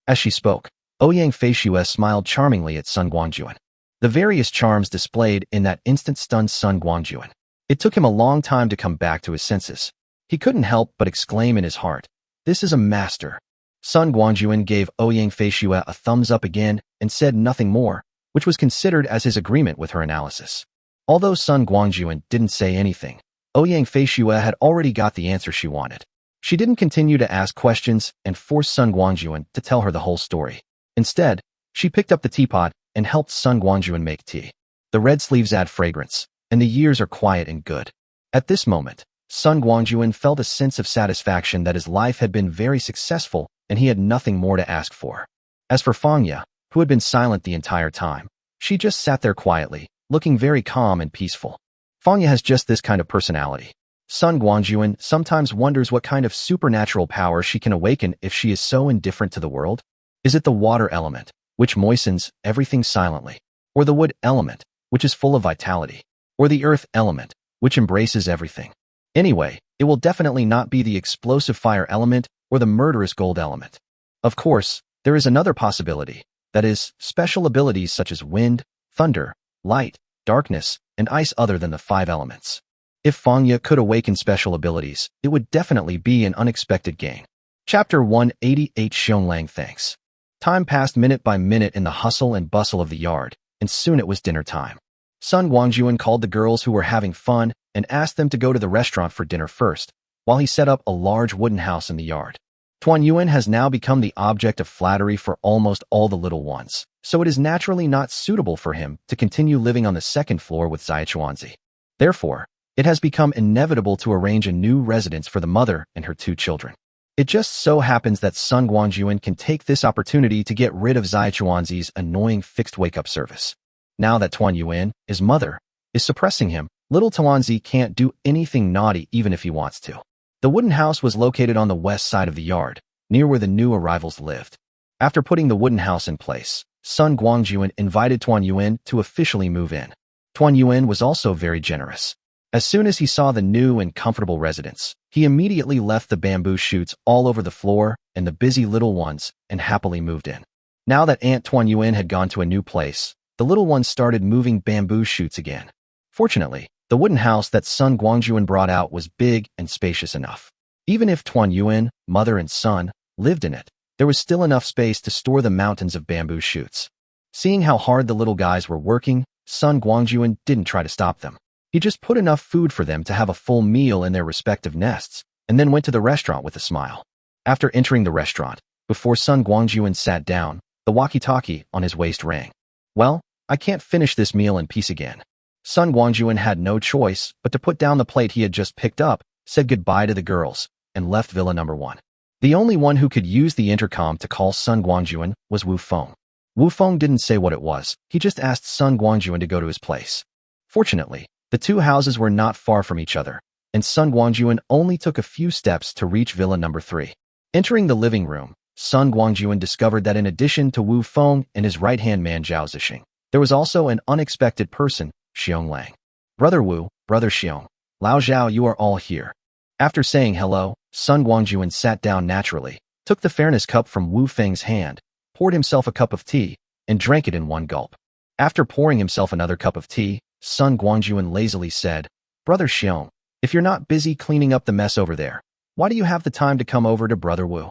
As she spoke, Ouyang Feishue smiled charmingly at Sun Guangjun. The various charms displayed in that instant stunned Sun Guangjun. It took him a long time to come back to his senses. He couldn't help but exclaim in his heart, this is a master. Sun Guangjun gave Ouyang Feishue a thumbs up again and said nothing more, which was considered as his agreement with her analysis. Although Sun Guangjun didn't say anything, Ouyang Feishue had already got the answer she wanted. She didn't continue to ask questions and force Sun Guangjun to tell her the whole story. Instead, she picked up the teapot and helped Sun Guangjun make tea. The red sleeves add fragrance, and the years are quiet and good. At this moment, Sun Guangjun felt a sense of satisfaction that his life had been very successful and he had nothing more to ask for. As for Fangya, who had been silent the entire time. She just sat there quietly, looking very calm and peaceful. Fangya has just this kind of personality. Sun Guangjun sometimes wonders what kind of supernatural power she can awaken if she is so indifferent to the world. Is it the water element, which moistens everything silently? Or the wood element, which is full of vitality? Or the earth element, which embraces everything? Anyway, it will definitely not be the explosive fire element or the murderous gold element. Of course, there is another possibility, that is, special abilities such as wind, thunder, light, darkness, and ice other than the 5 elements. If Fangya could awaken special abilities, it would definitely be an unexpected gain. Chapter 188 Xionglang thanks. Time passed minute by minute in the hustle and bustle of the yard, and soon it was dinner time. Sun Guangjun called the girls who were having fun and asked them to go to the restaurant for dinner first, while he set up a large wooden house in the yard. Tuan Yuan has now become the object of flattery for almost all the little ones, so it is naturally not suitable for him to continue living on the second floor with Zaichuanzi. Therefore, it has become inevitable to arrange a new residence for the mother and her 2 children. It just so happens that Sun Guangjun can take this opportunity to get rid of Zaichuanzi's annoying fixed wake-up service. Now that Tuan Yuan, his mother, is suppressing him, little Tuanzi can't do anything naughty even if he wants to. The wooden house was located on the west side of the yard, near where the new arrivals lived. After putting the wooden house in place, Sun Guangjun invited Tuan Yuan to officially move in. Tuan Yuan was also very generous. As soon as he saw the new and comfortable residence, he immediately left the bamboo shoots all over the floor and the busy little ones and happily moved in. Now that Aunt Tuan Yuan had gone to a new place, the little ones started moving bamboo shoots again. Fortunately, the wooden house that Sun Guangjun brought out was big and spacious enough. Even if Tuan Yuan, mother and son, lived in it, there was still enough space to store the mountains of bamboo shoots. Seeing how hard the little guys were working, Sun Guangjun didn't try to stop them. He just put enough food for them to have a full meal in their respective nests, and then went to the restaurant with a smile. After entering the restaurant, before Sun Guangjun sat down, the walkie-talkie on his waist rang. Well, I can't finish this meal in peace again. Sun Guangjun had no choice but to put down the plate he had just picked up, said goodbye to the girls, and left Villa Number 1. The only one who could use the intercom to call Sun Guangjun was Wu Feng. Wu Feng didn't say what it was, he just asked Sun Guangjun to go to his place. Fortunately, the 2 houses were not far from each other, and Sun Guangjun only took a few steps to reach Villa Number 3. Entering the living room, Sun Guangjun discovered that in addition to Wu Feng and his right-hand man Zhao Zixing, there was also an unexpected person, Xionglang. Brother Wu, Brother Xiong, Lao Zhao, you are all here. After saying hello, Sun Guangjun sat down naturally, took the fairness cup from Wu Feng's hand, poured himself a cup of tea, and drank it in one gulp. After pouring himself another cup of tea, Sun Guangjun lazily said, Brother Xiong, if you're not busy cleaning up the mess over there, why do you have the time to come over to Brother Wu?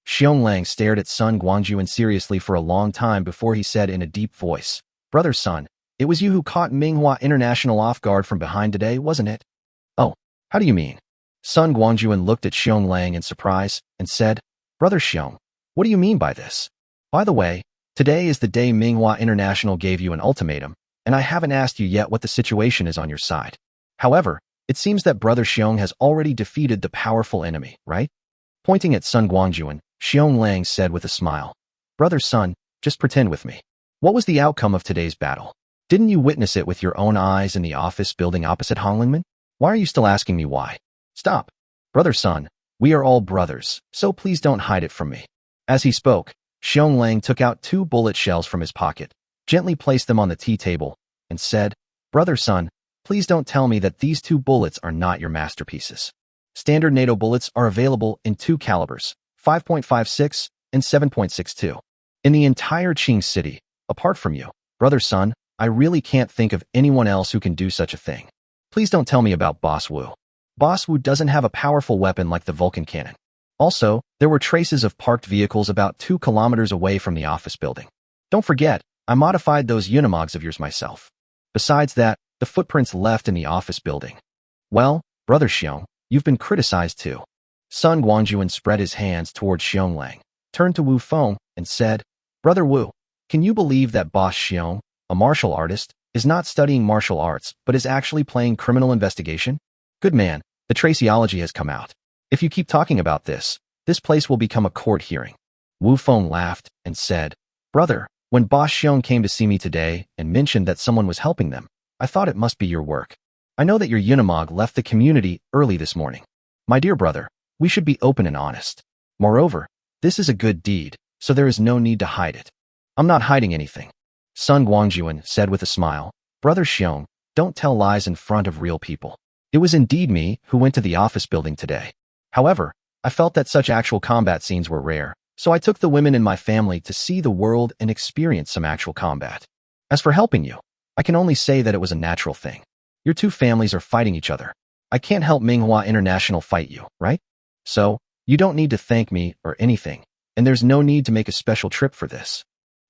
Xionglang stared at Sun Guangjun seriously for a long time before he said in a deep voice, Brother Sun, it was you who caught Manhwa International off guard from behind today, wasn't it? Oh, how do you mean? Sun Guangjun looked at Xionglang in surprise and said, Brother Xiong, what do you mean by this? By the way, today is the day Manhwa International gave you an ultimatum, and I haven't asked you yet what the situation is on your side. However, it seems that Brother Xiong has already defeated the powerful enemy, right? Pointing at Sun Guangjun, Xionglang said with a smile, Brother Sun, just pretend with me. What was the outcome of today's battle? Didn't you witness it with your own eyes in the office building opposite Honglingman? Why are you still asking me why? Stop. Brother Sun, we are all brothers, so please don't hide it from me. As he spoke, Xionglang took out 2 bullet shells from his pocket, gently placed them on the tea table, and said, Brother Sun, please don't tell me that these 2 bullets are not your masterpieces. Standard NATO bullets are available in 2 calibers, 5.56 and 7.62. In the entire Qing city, apart from you, Brother Sun, I really can't think of anyone else who can do such a thing. Please don't tell me about Boss Wu. Boss Wu doesn't have a powerful weapon like the Vulcan cannon. Also, there were traces of parked vehicles about 2 kilometers away from the office building. Don't forget, I modified those Unimogs of yours myself. Besides that, the footprints left in the office building. Well, Brother Xiong, you've been criticized too. Sun Guangjun spread his hands toward Xionglang, turned to Wu Feng, and said, Brother Wu, can you believe that Boss Xiong, a martial artist, is not studying martial arts but is actually playing criminal investigation? Good man, the traceology has come out. If you keep talking about this place will become a court hearing. Wu Feng laughed and said, Brother, When Boss Xiong came to see me today and mentioned that someone was helping them, I thought it must be your work. I know that your Unimog left the community early this morning. My dear brother, we should be open and honest. Moreover, this is a good deed, so there is no need to hide it. I'm not hiding anything. Sun Guangjun said with a smile. Brother Xiong, don't tell lies in front of real people. It was indeed me who went to the office building today. However, I felt that such actual combat scenes were rare, so I took the women in my family to see the world and experience some actual combat. As for helping you, I can only say that it was a natural thing. Your two families are fighting each other. I can't help Manhwa International fight you, right? So, you don't need to thank me or anything, and there's no need to make a special trip for this.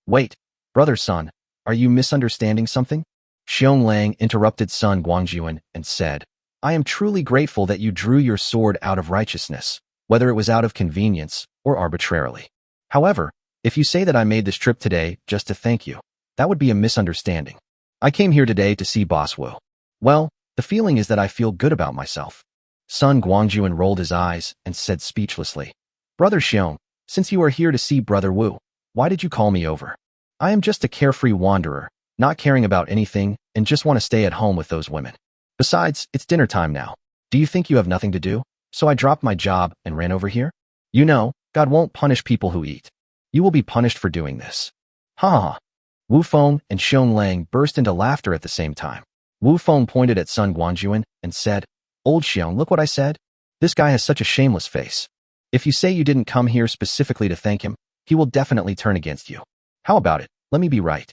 Wait, brother Sun, are you misunderstanding something? Xiong Lang interrupted Sun Guangjun and said, I am truly grateful that you drew your sword out of righteousness, whether it was out of convenience or arbitrarily. However, if you say that I made this trip today just to thank you, that would be a misunderstanding. I came here today to see Boss Wu. Well, the feeling is that I feel good about myself. Sun Guangjun rolled his eyes and said speechlessly, Brother Xiong, since you are here to see Brother Wu, why did you call me over? I am just a carefree wanderer, not caring about anything and just want to stay at home with those women. Besides, it's dinner time now. Do you think you have nothing to do? So I dropped my job and ran over here? You know, God won't punish people who eat. You will be punished for doing this. Ha ha ha. Wu Feng and Xiong Lang burst into laughter at the same time. Wu Feng pointed at Sun Guangjun and said, Old Xiong, look what I said? This guy has such a shameless face. If you say you didn't come here specifically to thank him, he will definitely turn against you. How about it? Let me be right.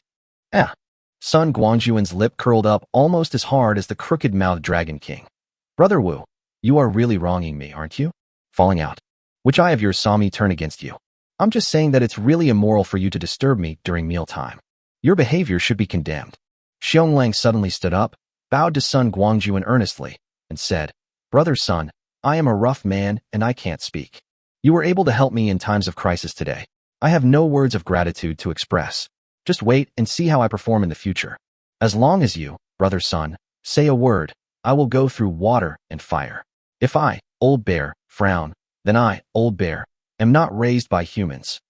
Sun Guangjun's lip curled up almost as hard as the crooked-mouthed Dragon King. Brother Wu, you are really wronging me, aren't you? Falling out. Which eye of yours saw me turn against you? I'm just saying that it's really immoral for you to disturb me during mealtime. Your behavior should be condemned. Xiong Lang suddenly stood up, bowed to Sun Guangjun earnestly, and said, Brother Sun, I am a rough man and I can't speak. You were able to help me in times of crisis today. I have no words of gratitude to express. Just wait and see how I perform in the future. As long as you, Brother Sun, say a word, I will go through water and fire. If I, Old Bear, frown, then I, Old Bear, am not raised by humans.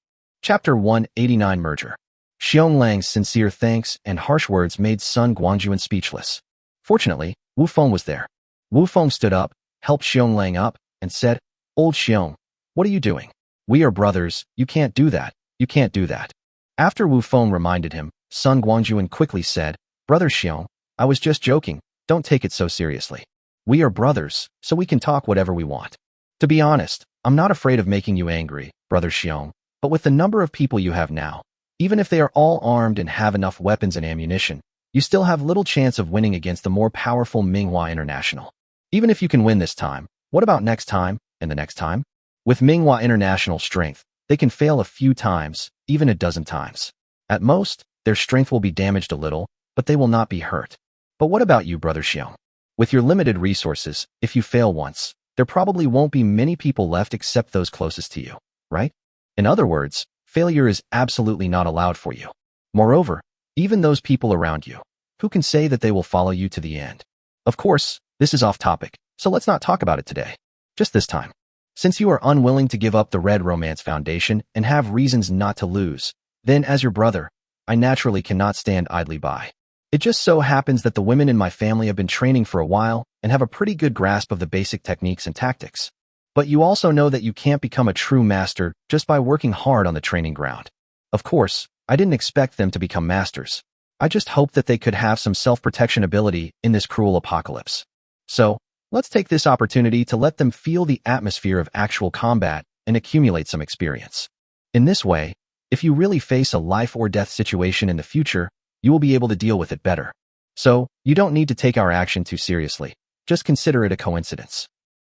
Chapter 189 Merger. Xiong Lang's sincere thanks and harsh words made Sun Guangjun speechless. Fortunately, Wu Feng was there. Wu Feng stood up, helped Xiong Lang up, and said, Old Xiong, what are you doing? We are brothers, you can't do that, you can't do that. After Wu Feng reminded him, Sun Guangjun quickly said, Brother Xiong, I was just joking, don't take it so seriously. We are brothers, so we can talk whatever we want. To be honest, I'm not afraid of making you angry, Brother Xiong, but with the number of people you have now, even if they are all armed and have enough weapons and ammunition, you still have little chance of winning against the more powerful Manhwa International. Even if you can win this time, what about next time, and the next time? With Manhwa International strength, they can fail a few times, even a dozen times. At most, their strength will be damaged a little, but they will not be hurt. But what about you, Brother Xiong? With your limited resources, if you fail once, there probably won't be many people left except those closest to you, right? In other words, failure is absolutely not allowed for you. Moreover, even those people around you, who can say that they will follow you to the end? Of course, this is off topic, so let's not talk about it today. Just this time. Since you are unwilling to give up the Red Romance Foundation and have reasons not to lose, then as your brother, I naturally cannot stand idly by. It just so happens that the women in my family have been training for a while and have a pretty good grasp of the basic techniques and tactics. But you also know that you can't become a true master just by working hard on the training ground. Of course, I didn't expect them to become masters. I just hoped that they could have some self-protection ability in this cruel apocalypse. So, let's take this opportunity to let them feel the atmosphere of actual combat and accumulate some experience. In this way, if you really face a life or death situation in the future, you will be able to deal with it better. So, you don't need to take our action too seriously. Just consider it a coincidence.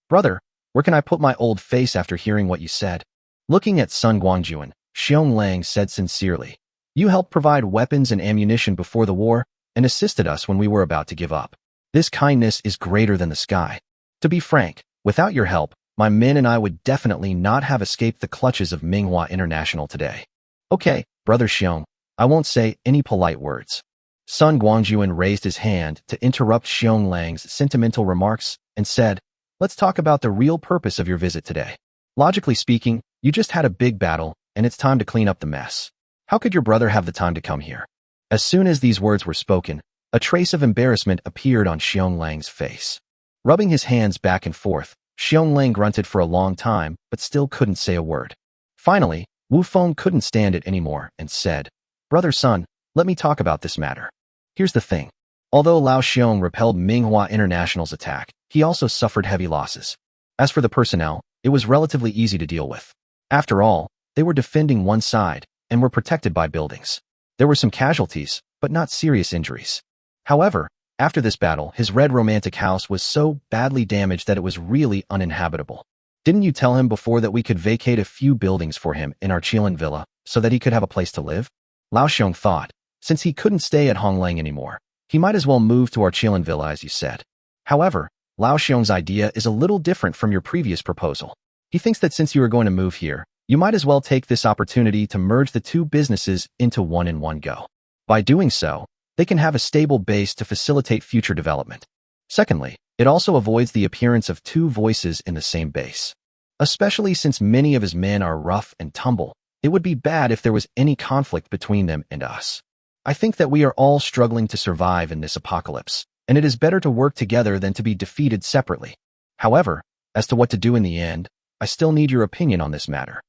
Brother, where can I put my old face after hearing what you said? Looking at Sun Guangjun, Xiong Lang said sincerely, You helped provide weapons and ammunition before the war and assisted us when we were about to give up. This kindness is greater than the sky. To be frank, without your help, my men and I would definitely not have escaped the clutches of Manhwa International today. Okay, Brother Xiong, I won't say any polite words. Sun Guangjun raised his hand to interrupt Xiong Lang's sentimental remarks and said, Let's talk about the real purpose of your visit today. Logically speaking, you just had a big battle, and it's time to clean up the mess. How could your brother have the time to come here? As soon as these words were spoken, a trace of embarrassment appeared on Xiong face. Rubbing his hands back and forth, Xiong grunted for a long time, but still couldn't say a word. Finally, Wu Feng couldn't stand it anymore and said, "Brother Sun, let me talk about this matter. Here's the thing. Although Lao Xiong repelled Manhwa International's attack, he also suffered heavy losses. As for the personnel, it was relatively easy to deal with. After all, they were defending one side and were protected by buildings. There were some casualties, but not serious injuries. However, after this battle, his red romantic house was so badly damaged that it was really uninhabitable. Didn't you tell him before that we could vacate a few buildings for him in our Chilan villa so that he could have a place to live?" Lao Xiong thought, since he couldn't stay at Honglang anymore, he might as well move to our Chilan villa as you said. However, Lao Xiong's idea is a little different from your previous proposal. He thinks that since you are going to move here, you might as well take this opportunity to merge the two businesses into one in one go. By doing so, they can have a stable base to facilitate future development. Secondly, it also avoids the appearance of two voices in the same base. Especially since many of his men are rough and tumble, it would be bad if there was any conflict between them and us. I think that we are all struggling to survive in this apocalypse, and it is better to work together than to be defeated separately. However, as to what to do in the end, I still need your opinion on this matter.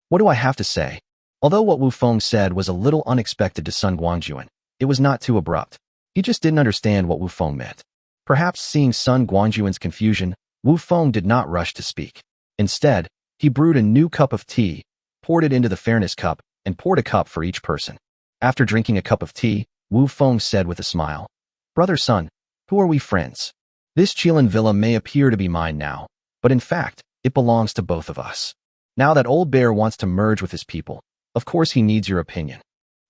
What do I have to say? Although what Wu Feng said was a little unexpected to Sun Guangjun, it was not too abrupt. He just didn't understand what Wu Feng meant. Perhaps seeing Sun Guangjun's confusion, Wu Feng did not rush to speak. Instead, he brewed a new cup of tea, poured it into the fairness cup, and poured a cup for each person. After drinking a cup of tea, Wu Feng said with a smile, "Brother Sun, who are we friends? This Chilan villa may appear to be mine now, but in fact, it belongs to both of us. Now that Old Bear wants to merge with his people, of course he needs your opinion."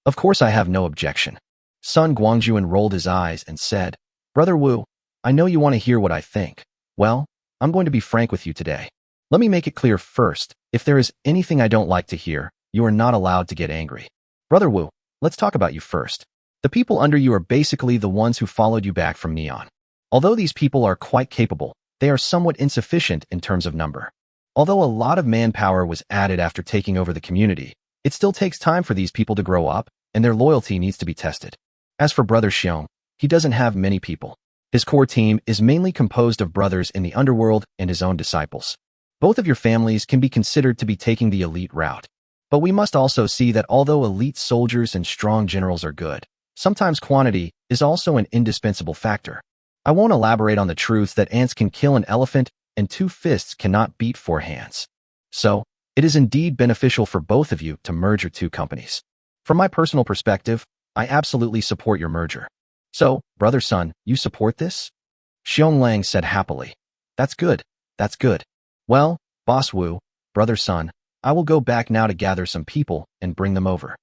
"Of course I have no objection." Sun Guangjun rolled his eyes and said, "Brother Wu, I know you want to hear what I think. Well, I'm going to be frank with you today. Let me make it clear first, if there is anything I don't like to hear, you are not allowed to get angry. Brother Wu, let's talk about you first. The people under you are basically the ones who followed you back from Neon. Although these people are quite capable, they are somewhat insufficient in terms of number. Although a lot of manpower was added after taking over the community, it still takes time for these people to grow up, and their loyalty needs to be tested. As for Brother Xiong, he doesn't have many people. His core team is mainly composed of brothers in the underworld and his own disciples. Both of your families can be considered to be taking the elite route. But we must also see that although elite soldiers and strong generals are good, sometimes quantity is also an indispensable factor. I won't elaborate on the truth that ants can kill an elephant and two fists cannot beat four hands. So, it is indeed beneficial for both of you to merge your two companies. From my personal perspective, I absolutely support your merger. So, Brother Sun, you support this?" Xiong said happily. That's good. Well, Boss Wu, Brother Sun, I will go back now to gather some people and bring them over.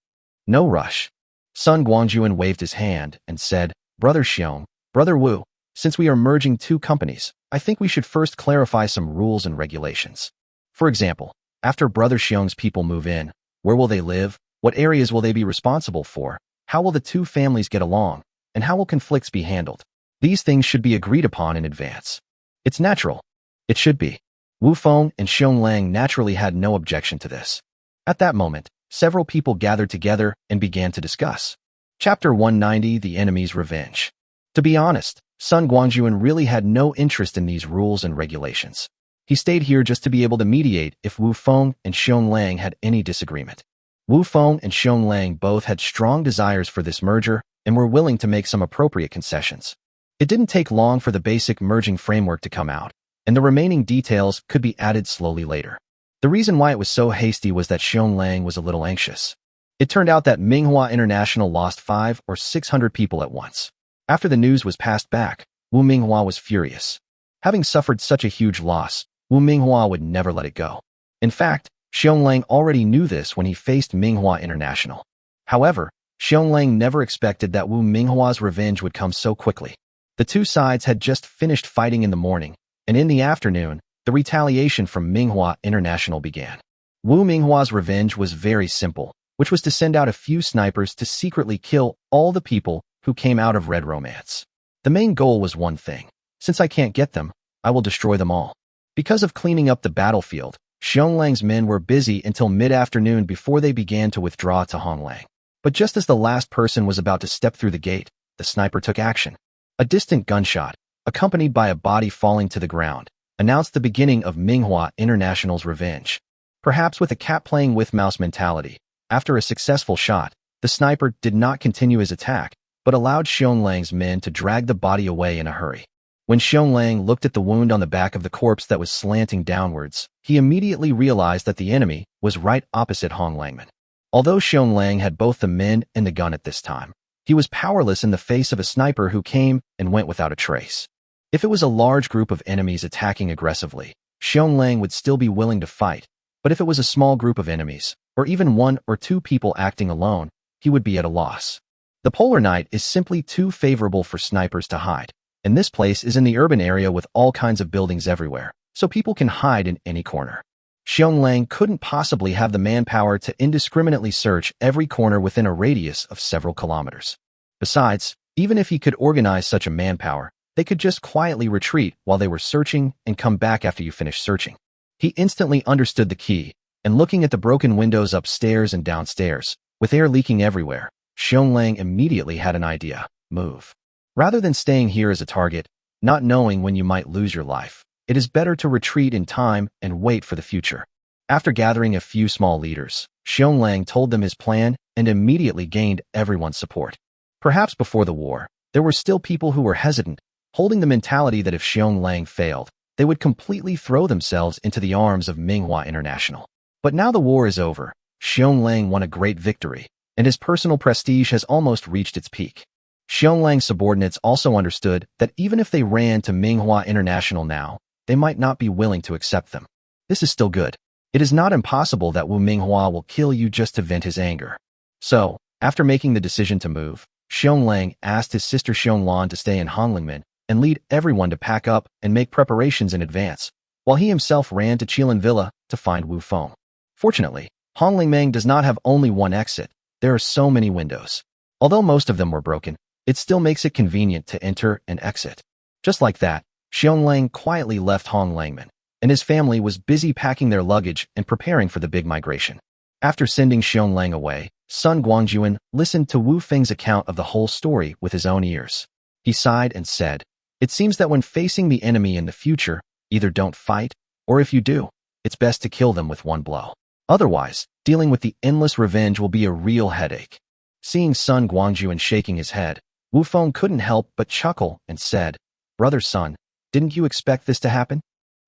No rush. Sun Guangjun waved his hand and said, "Brother Xiong, Brother Wu, since we are merging two companies, I think we should first clarify some rules and regulations. For example, after Brother Xiong's people move in, where will they live? What areas will they be responsible for? How will the two families get along? And how will conflicts be handled? These things should be agreed upon in advance. It's natural. It should be." Wu Feng and Xiong naturally had no objection to this. At that moment, several people gathered together and began to discuss. Chapter 190, The Enemy's Revenge. To be honest, Sun Guangjun really had no interest in these rules and regulations. He stayed here just to be able to mediate if Wu Feng and Xiong had any disagreement. Wu Feng and Xiong both had strong desires for this merger and were willing to make some appropriate concessions. It didn't take long for the basic merging framework to come out, and the remaining details could be added slowly later. The reason why it was so hasty was that Xiong was a little anxious. It turned out that Manhwa International lost 500 or 600 people at once. After the news was passed back, Wu Minghua was furious. Having suffered such a huge loss, Wu Minghua would never let it go. In fact, Xiong already knew this when he faced Manhwa International. However, Xiong never expected that Wu Minghua's revenge would come so quickly. The two sides had just finished fighting in the morning, and in the afternoon, the retaliation from Manhwa International began. Wu Minghua's revenge was very simple, which was to send out a few snipers to secretly kill all the people who came out of Red Romance. The main goal was one thing. Since I can't get them, I will destroy them all. Because of cleaning up the battlefield, Xiong men were busy until mid-afternoon before they began to withdraw to Honglang. But just as the last person was about to step through the gate, the sniper took action. A distant gunshot, accompanied by a body falling to the ground, announced the beginning of Manhwa International's revenge. Perhaps with a cat-playing-with-mouse mentality, after a successful shot, the sniper did not continue his attack, but allowed Xionglan's men to drag the body away in a hurry. When Xionglang looked at the wound on the back of the corpse that was slanting downwards, he immediately realized that the enemy was right opposite Hong Langman. Although Xionglang had both the men and the gun at this time, he was powerless in the face of a sniper who came and went without a trace. If it was a large group of enemies attacking aggressively, Xionglang would still be willing to fight, but if it was a small group of enemies, or even one or two people acting alone, he would be at a loss. The polar night is simply too favorable for snipers to hide, and this place is in the urban area with all kinds of buildings everywhere, so people can hide in any corner. Xionglang couldn't possibly have the manpower to indiscriminately search every corner within a radius of several kilometers. Besides, even if he could organize such a manpower, they could just quietly retreat while they were searching and come back after you finish searching. He instantly understood the key, and looking at the broken windows upstairs and downstairs, with air leaking everywhere, Xionglang immediately had an idea: move. Rather than staying here as a target, not knowing when you might lose your life, it is better to retreat in time and wait for the future. After gathering a few small leaders, Xionglang told them his plan and immediately gained everyone's support. Perhaps before the war, there were still people who were hesitant, holding the mentality that if Xionglang failed, they would completely throw themselves into the arms of Manhwa International. But now the war is over, Xionglang won a great victory, and his personal prestige has almost reached its peak. Xionglan's subordinates also understood that even if they ran to Manhwa International now, they might not be willing to accept them. This is still good. It is not impossible that Wu Manhwa will kill you just to vent his anger. So, after making the decision to move, Xionglang asked his sister Xionglan to stay in Honglingmen and lead everyone to pack up and make preparations in advance, while he himself ran to Qilin Villa to find Wu Feng. Fortunately, Honglingmeng does not have only one exit. There are so many windows. Although most of them were broken, it still makes it convenient to enter and exit. Just like that, Xionglang quietly left Hong Langman, and his family was busy packing their luggage and preparing for the big migration. After sending Xionglang away, Sun Guangjun listened to Wu Feng's account of the whole story with his own ears. He sighed and said, "It seems that when facing the enemy in the future, either don't fight, or if you do, it's best to kill them with one blow. Otherwise, dealing with the endless revenge will be a real headache." Seeing Sun Guangjun shaking his head, Wu Feng couldn't help but chuckle and said, "Brother Sun, didn't you expect this to happen?"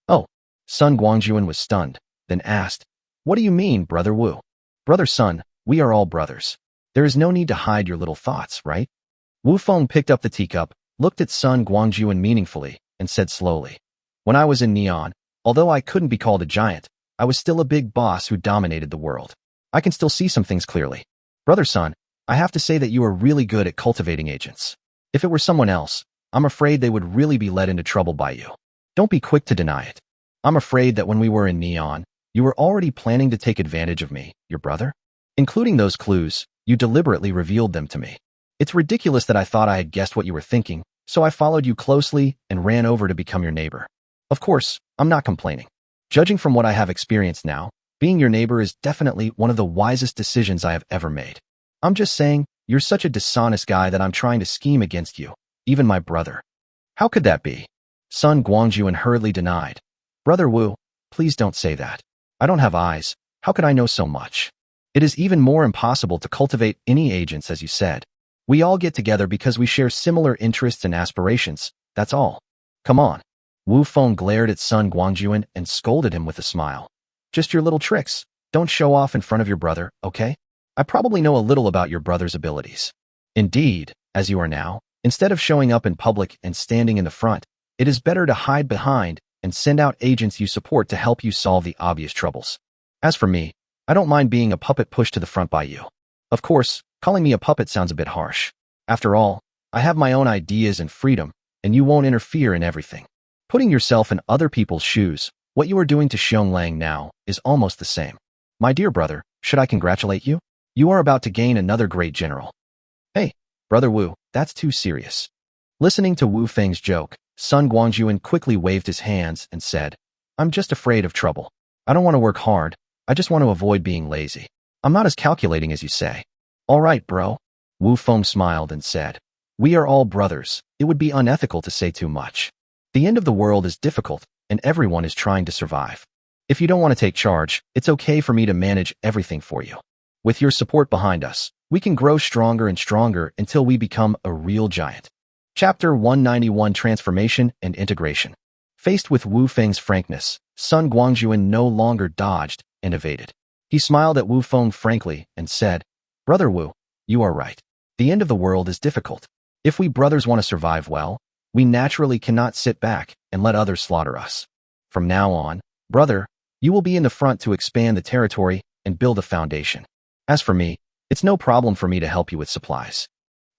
"Oh." Sun Guangjun was stunned, then asked, "What do you mean, Brother Wu?" "Brother Sun, we are all brothers. There is no need to hide your little thoughts, right?" Wu Feng picked up the teacup, looked at Sun Guangjun meaningfully, and said slowly, "When I was in Neon, although I couldn't be called a giant, I was still a big boss who dominated the world. I can still see some things clearly. Brother Sun, I have to say that you are really good at cultivating agents. If it were someone else, I'm afraid they would really be led into trouble by you. Don't be quick to deny it. I'm afraid that when we were in Neon, you were already planning to take advantage of me, your brother. Including those clues, you deliberately revealed them to me. It's ridiculous that I thought I had guessed what you were thinking, so I followed you closely and ran over to become your neighbor. Of course, I'm not complaining. Judging from what I have experienced now, being your neighbor is definitely one of the wisest decisions I have ever made. I'm just saying, you're such a dishonest guy that I'm trying to scheme against you, even my brother." "How could that be?" Sun Guangjun hurriedly denied. "Brother Wu, please don't say that. I don't have eyes. How could I know so much? It is even more impossible to cultivate any agents, as you said. We all get together because we share similar interests and aspirations, that's all. Come on." Wu Feng glared at Sun Guangjun and scolded him with a smile. "Just your little tricks. Don't show off in front of your brother, okay? I probably know a little about your brother's abilities. Indeed, as you are now, instead of showing up in public and standing in the front, it is better to hide behind and send out agents you support to help you solve the obvious troubles. As for me, I don't mind being a puppet pushed to the front by you. Of course, calling me a puppet sounds a bit harsh. After all, I have my own ideas and freedom, and you won't interfere in everything. Putting yourself in other people's shoes, what you are doing to Xionglang now is almost the same. My dear brother, should I congratulate you? You are about to gain another great general." "Hey, Brother Wu, that's too serious." Listening to Wu Feng's joke, Sun Guangjun quickly waved his hands and said, "I'm just afraid of trouble. I don't want to work hard. I just want to avoid being lazy. I'm not as calculating as you say." All right, bro. Wu Feng smiled and said, we are all brothers. It would be unethical to say too much. The end of the world is difficult, and everyone is trying to survive. If you don't want to take charge, it's okay for me to manage everything for you. With your support behind us, we can grow stronger and stronger until we become a real giant. Chapter 191 Transformation and Integration. Faced with Wu Feng's frankness, Sun Guangjun no longer dodged and evaded. He smiled at Wu Feng frankly and said, Brother Wu, you are right. The end of the world is difficult. If we brothers want to survive well, we naturally cannot sit back and let others slaughter us. From now on, brother, you will be in the front to expand the territory and build a foundation. As for me, it's no problem for me to help you with supplies.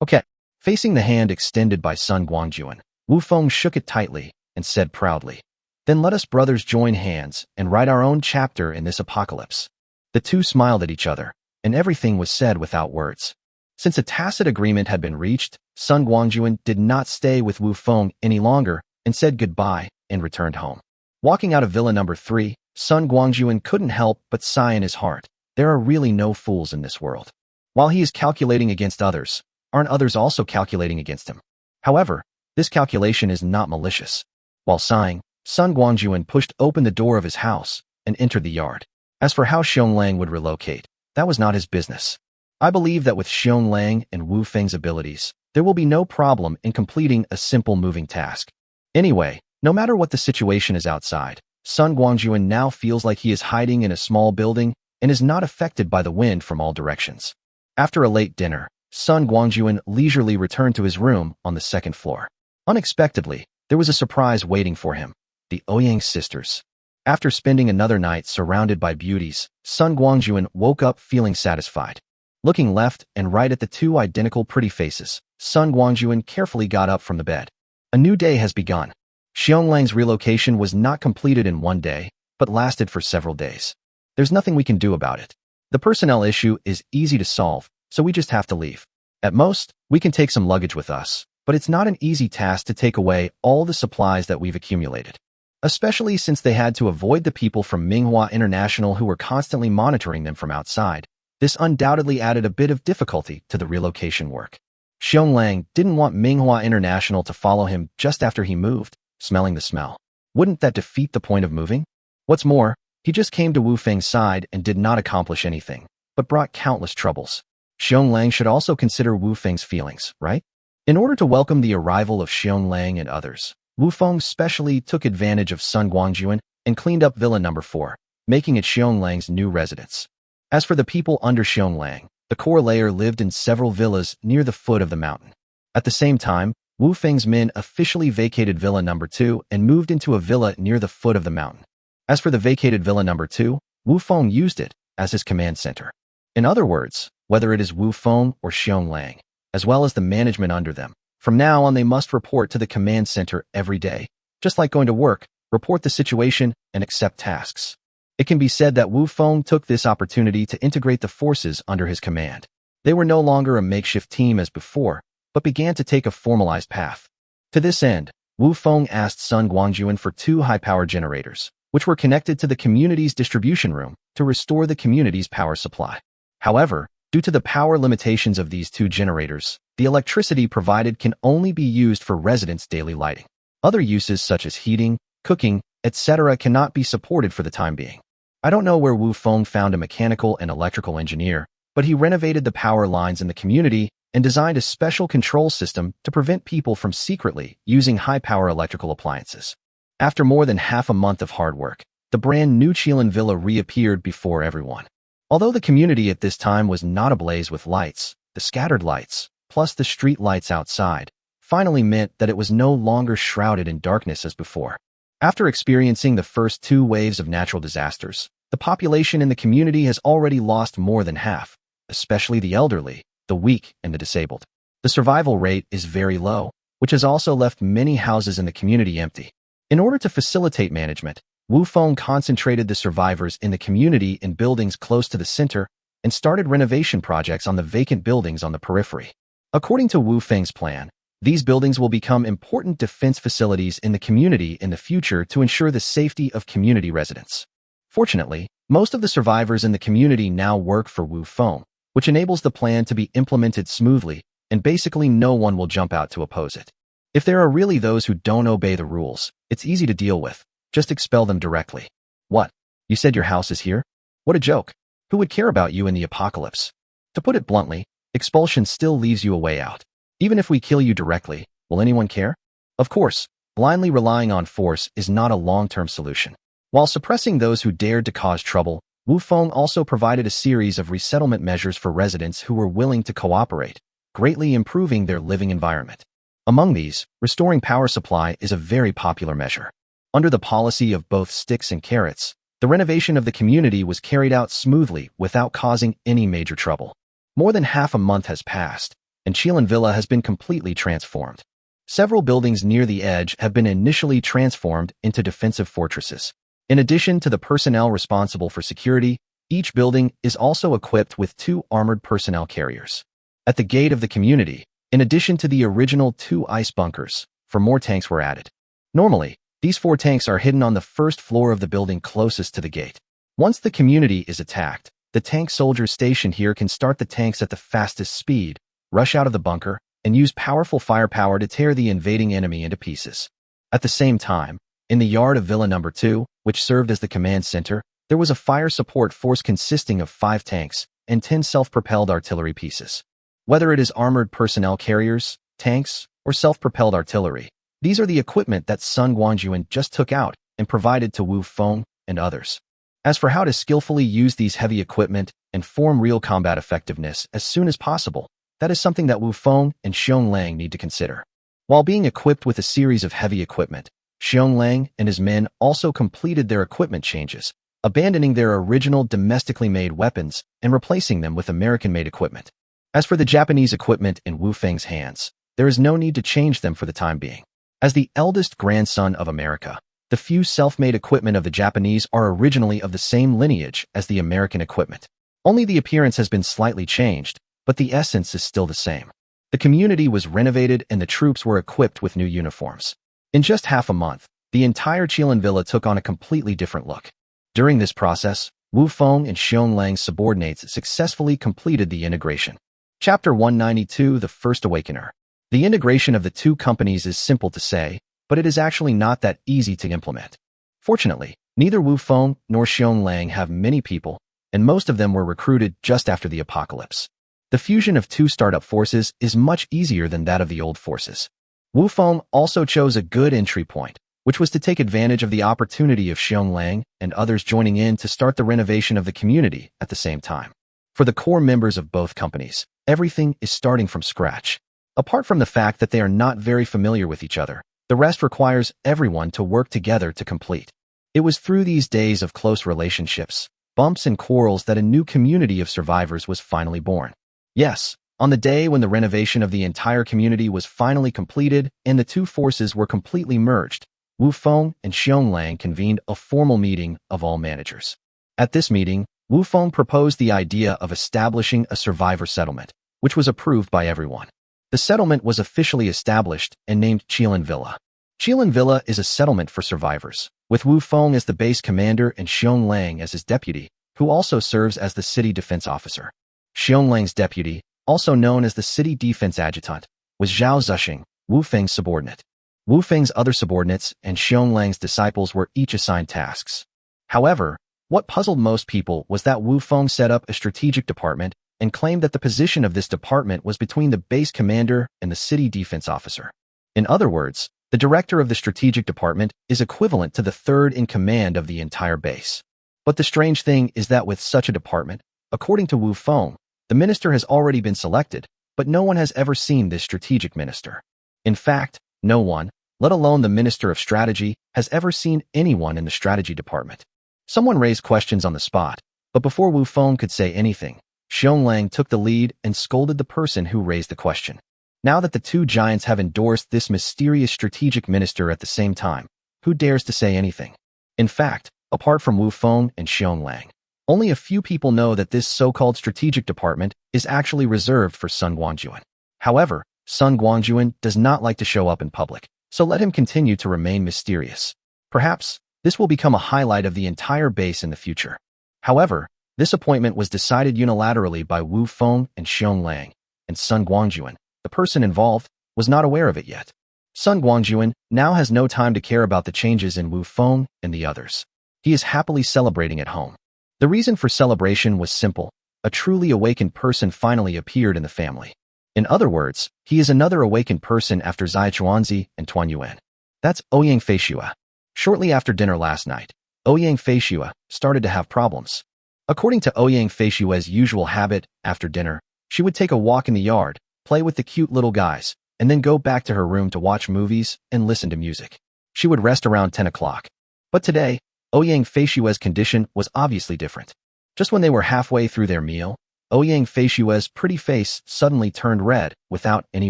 Okay. Facing the hand extended by Sun Guangjun, Wu Feng shook it tightly and said proudly, then let us brothers join hands and write our own chapter in this apocalypse. The two smiled at each other, and everything was said without words. Since a tacit agreement had been reached, Sun Guangjun did not stay with Wu Feng any longer and said goodbye and returned home. Walking out of Villa number 3, Sun Guangjun couldn't help but sigh in his heart. There are really no fools in this world. While he is calculating against others, aren't others also calculating against him? However, this calculation is not malicious. While sighing, Sun Guangjun pushed open the door of his house and entered the yard. As for how Xionglang would relocate, that was not his business. I believe that with Xionglang and Wu Feng's abilities, there will be no problem in completing a simple moving task. Anyway, no matter what the situation is outside, Sun Guangjun now feels like he is hiding in a small building and is not affected by the wind from all directions. After a late dinner, Sun Guangjun leisurely returned to his room on the second floor. Unexpectedly, there was a surprise waiting for him: the Ouyang sisters. After spending another night surrounded by beauties, Sun Guangjun woke up feeling satisfied. Looking left and right at the two identical pretty faces, Sun Guangjun carefully got up from the bed. A new day has begun. Xionglan's relocation was not completed in one day, but lasted for several days. There's nothing we can do about it. The personnel issue is easy to solve, so we just have to leave. At most, we can take some luggage with us, but it's not an easy task to take away all the supplies that we've accumulated. Especially since they had to avoid the people from Manhwa International who were constantly monitoring them from outside. This undoubtedly added a bit of difficulty to the relocation work. Xionglang didn't want Manhwa International to follow him just after he moved, smelling the smell. Wouldn't that defeat the point of moving? What's more, he just came to Wu Feng's side and did not accomplish anything, but brought countless troubles. Xionglang should also consider Wu Feng's feelings, right? In order to welcome the arrival of Xionglang and others, Wu Feng specially took advantage of Sun Guangjun and cleaned up Villa number 4, making it Xionglan's new residence. As for the people under Xionglang, the core layer lived in several villas near the foot of the mountain. At the same time, Wu Feng's men officially vacated Villa number 2 and moved into a villa near the foot of the mountain. As for the vacated Villa number 2, Wu Feng used it as his command center. In other words, whether it is Wu Feng or Xionglang, as well as the management under them, from now on they must report to the command center every day. Just like going to work, report the situation and accept tasks. It can be said that Wu Feng took this opportunity to integrate the forces under his command. They were no longer a makeshift team as before, but began to take a formalized path. To this end, Wu Feng asked Sun Guangjun for 2 high-power generators, which were connected to the community's distribution room to restore the community's power supply. However, due to the power limitations of these 2 generators, the electricity provided can only be used for residents' daily lighting. Other uses such as heating, cooking, etc. cannot be supported for the time being. I don't know where Wu Feng found a mechanical and electrical engineer, but he renovated the power lines in the community and designed a special control system to prevent people from secretly using high-power electrical appliances. After more than half a month of hard work, the brand new Qilin Villa reappeared before everyone. Although the community at this time was not ablaze with lights, the scattered lights, plus the street lights outside, finally meant that it was no longer shrouded in darkness as before. After experiencing the first 2 waves of natural disasters, the population in the community has already lost more than half, especially the elderly, the weak, and the disabled. The survival rate is very low, which has also left many houses in the community empty. In order to facilitate management, Wu Feng concentrated the survivors in the community in buildings close to the center and started renovation projects on the vacant buildings on the periphery. According to Wu Feng's plan, these buildings will become important defense facilities in the community in the future to ensure the safety of community residents. Fortunately, most of the survivors in the community now work for Wu Feng, which enables the plan to be implemented smoothly, and basically no one will jump out to oppose it. If there are really those who don't obey the rules, it's easy to deal with. Just expel them directly. What? You said your house is here? What a joke. Who would care about you in the apocalypse? To put it bluntly, expulsion still leaves you a way out. Even if we kill you directly, will anyone care? Of course, blindly relying on force is not a long-term solution. While suppressing those who dared to cause trouble, Wu Feng also provided a series of resettlement measures for residents who were willing to cooperate, greatly improving their living environment. Among these, restoring power supply is a very popular measure. Under the policy of both sticks and carrots, the renovation of the community was carried out smoothly without causing any major trouble. More than half a month has passed, and Qilan Villa has been completely transformed. Several buildings near the edge have been initially transformed into defensive fortresses. In addition to the personnel responsible for security, each building is also equipped with 2 armored personnel carriers. At the gate of the community, in addition to the original 2 ice bunkers, 4 more tanks were added. Normally, these 4 tanks are hidden on the first floor of the building closest to the gate. Once the community is attacked, the tank soldiers stationed here can start the tanks at the fastest speed, rush out of the bunker, and use powerful firepower to tear the invading enemy into pieces. At the same time, in the yard of Villa No. 2, which served as the command center, there was a fire support force consisting of 5 tanks and 10 self-propelled artillery pieces. Whether it is armored personnel carriers, tanks, or self-propelled artillery, these are the equipment that Sun Guangjun just took out and provided to Wu Feng and others. As for how to skillfully use these heavy equipment and form real combat effectiveness as soon as possible, that is something that Wu Feng and Xiong Lang need to consider. While being equipped with a series of heavy equipment, Xiong Lang and his men also completed their equipment changes, abandoning their original domestically made weapons and replacing them with American-made equipment. As for the Japanese equipment in Wu Feng's hands, there is no need to change them for the time being. As the eldest grandson of America, the few self-made equipment of the Japanese are originally of the same lineage as the American equipment. Only the appearance has been slightly changed, but the essence is still the same. The community was renovated and the troops were equipped with new uniforms. In just half a month, the entire Qilan Villa took on a completely different look. During this process, Wu Feng and Xiong Lang's subordinates successfully completed the integration. Chapter 192, The First Awakener. The integration of the 2 companies is simple to say, but it is actually not that easy to implement. Fortunately, neither Wu Feng nor Xiong Lang have many people, and most of them were recruited just after the apocalypse. The fusion of 2 startup forces is much easier than that of the old forces. Wu Feng also chose a good entry point, which was to take advantage of the opportunity of Xiong Lang and others joining in to start the renovation of the community at the same time. For the core members of both companies, everything is starting from scratch. Apart from the fact that they are not very familiar with each other, the rest requires everyone to work together to complete. It was through these days of close relationships, bumps and quarrels that a new community of survivors was finally born. Yes, on the day when the renovation of the entire community was finally completed and the 2 forces were completely merged, Wu Feng and Xiong Lang convened a formal meeting of all managers. At this meeting, Wu Feng proposed the idea of establishing a survivor settlement, which was approved by everyone. The settlement was officially established and named Qilan Villa. Qilan Villa is a settlement for survivors, with Wu Feng as the base commander and Xiong Lang as his deputy, who also serves as the city defense officer. Xiong Lang's deputy, also known as the city defense adjutant, was Zhao Zexing, Wu Feng's subordinate. Wu Feng's other subordinates and Xiong Lang's disciples were each assigned tasks. However, what puzzled most people was that Wu Feng set up a strategic department and claimed that the position of this department was between the base commander and the city defense officer. In other words, the director of the strategic department is equivalent to the 3rd in command of the entire base. But the strange thing is that with such a department, according to Wu Feng, the minister has already been selected, but no one has ever seen this strategic minister. In fact, no one, let alone the Minister of Strategy, has ever seen anyone in the strategy department. Someone raised questions on the spot, but before Wu Feng could say anything, Xiong Lang took the lead and scolded the person who raised the question. Now that the 2 giants have endorsed this mysterious strategic minister at the same time, who dares to say anything? In fact, apart from Wu Feng and Xiong Lang, only a few people know that this so-called strategic department is actually reserved for Sun Guangjun. However, Sun Guangjun does not like to show up in public, so let him continue to remain mysterious. Perhaps, this will become a highlight of the entire base in the future. However, This appointment was decided unilaterally by Wu Feng and Xiong Lang, and Sun Guangjun, the person involved, was not aware of it yet. Sun Guangjun now has no time to care about the changes in Wu Feng and the others. He is happily celebrating at home. The reason for celebration was simple. A truly awakened person finally appeared in the family. In other words, he is another awakened person after Zai Chuanzi and Tuan Yuan. That's Ouyang Feishua. Shortly after dinner last night, Ouyang Feishua started to have problems. According to Ouyang Feishua's usual habit, after dinner, she would take a walk in the yard, play with the cute little guys, and then go back to her room to watch movies and listen to music. She would rest around 10 o'clock. But today, Ouyang Feishua's condition was obviously different. Just when they were halfway through their meal, Ouyang Feishua's pretty face suddenly turned red without any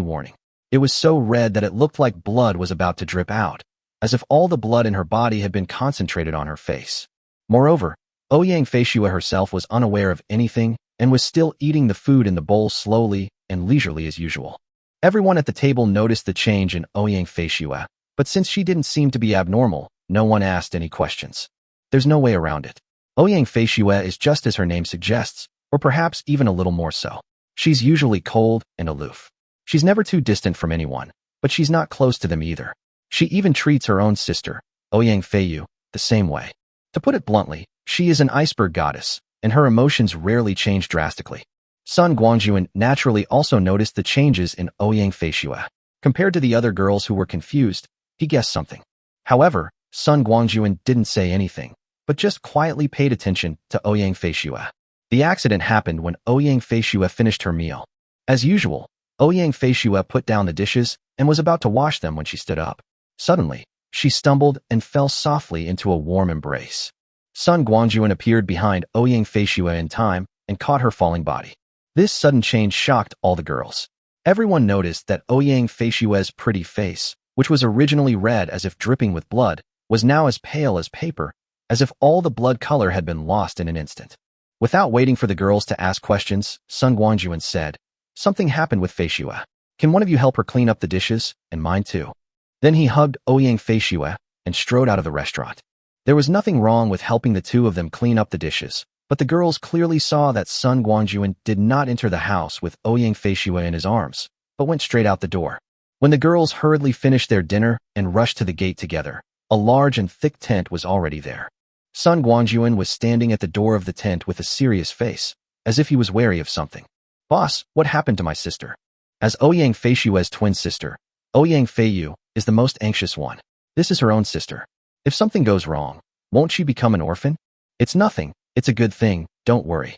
warning. It was so red that it looked like blood was about to drip out, as if all the blood in her body had been concentrated on her face. Moreover, Ouyang Feishua herself was unaware of anything and was still eating the food in the bowl slowly and leisurely as usual. Everyone at the table noticed the change in Ouyang Feishua, but since she didn't seem to be abnormal, no one asked any questions. There's no way around it. Ouyang Feishua is just as her name suggests, or perhaps even a little more so. She's usually cold and aloof. She's never too distant from anyone, but she's not close to them either. She even treats her own sister, Ouyang Feiyu, the same way. To put it bluntly, she is an iceberg goddess, and her emotions rarely change drastically. Sun Guangjun naturally also noticed the changes in Ouyang Feishua. Compared to the other girls who were confused, he guessed something. However, Sun Guangjun didn't say anything, but just quietly paid attention to Ouyang Feishua. The accident happened when Ouyang Feishua finished her meal. As usual, Ouyang Feishua put down the dishes and was about to wash them when she stood up. Suddenly, she stumbled and fell softly into a warm embrace. Sun Guangjun appeared behind Ouyang Feishua in time and caught her falling body. This sudden change shocked all the girls. Everyone noticed that Ouyang Feishua's pretty face, which was originally red as if dripping with blood, was now as pale as paper, as if all the blood color had been lost in an instant. Without waiting for the girls to ask questions, Sun Guangjun said, "Something happened with Feishua. Can one of you help her clean up the dishes, and mine too?" Then he hugged Ouyang Feishua and strode out of the restaurant. There was nothing wrong with helping the two of them clean up the dishes, but the girls clearly saw that Sun Guangjun did not enter the house with Ouyang Feishua in his arms, but went straight out the door. When the girls hurriedly finished their dinner and rushed to the gate together, a large and thick tent was already there. Sun Guangjun was standing at the door of the tent with a serious face, as if he was wary of something. "Boss, what happened to my sister?" As Ouyang Feishua's twin sister, Ouyang Feiyu is the most anxious one. This is her own sister. If something goes wrong, won't she become an orphan? "It's nothing, it's a good thing, don't worry."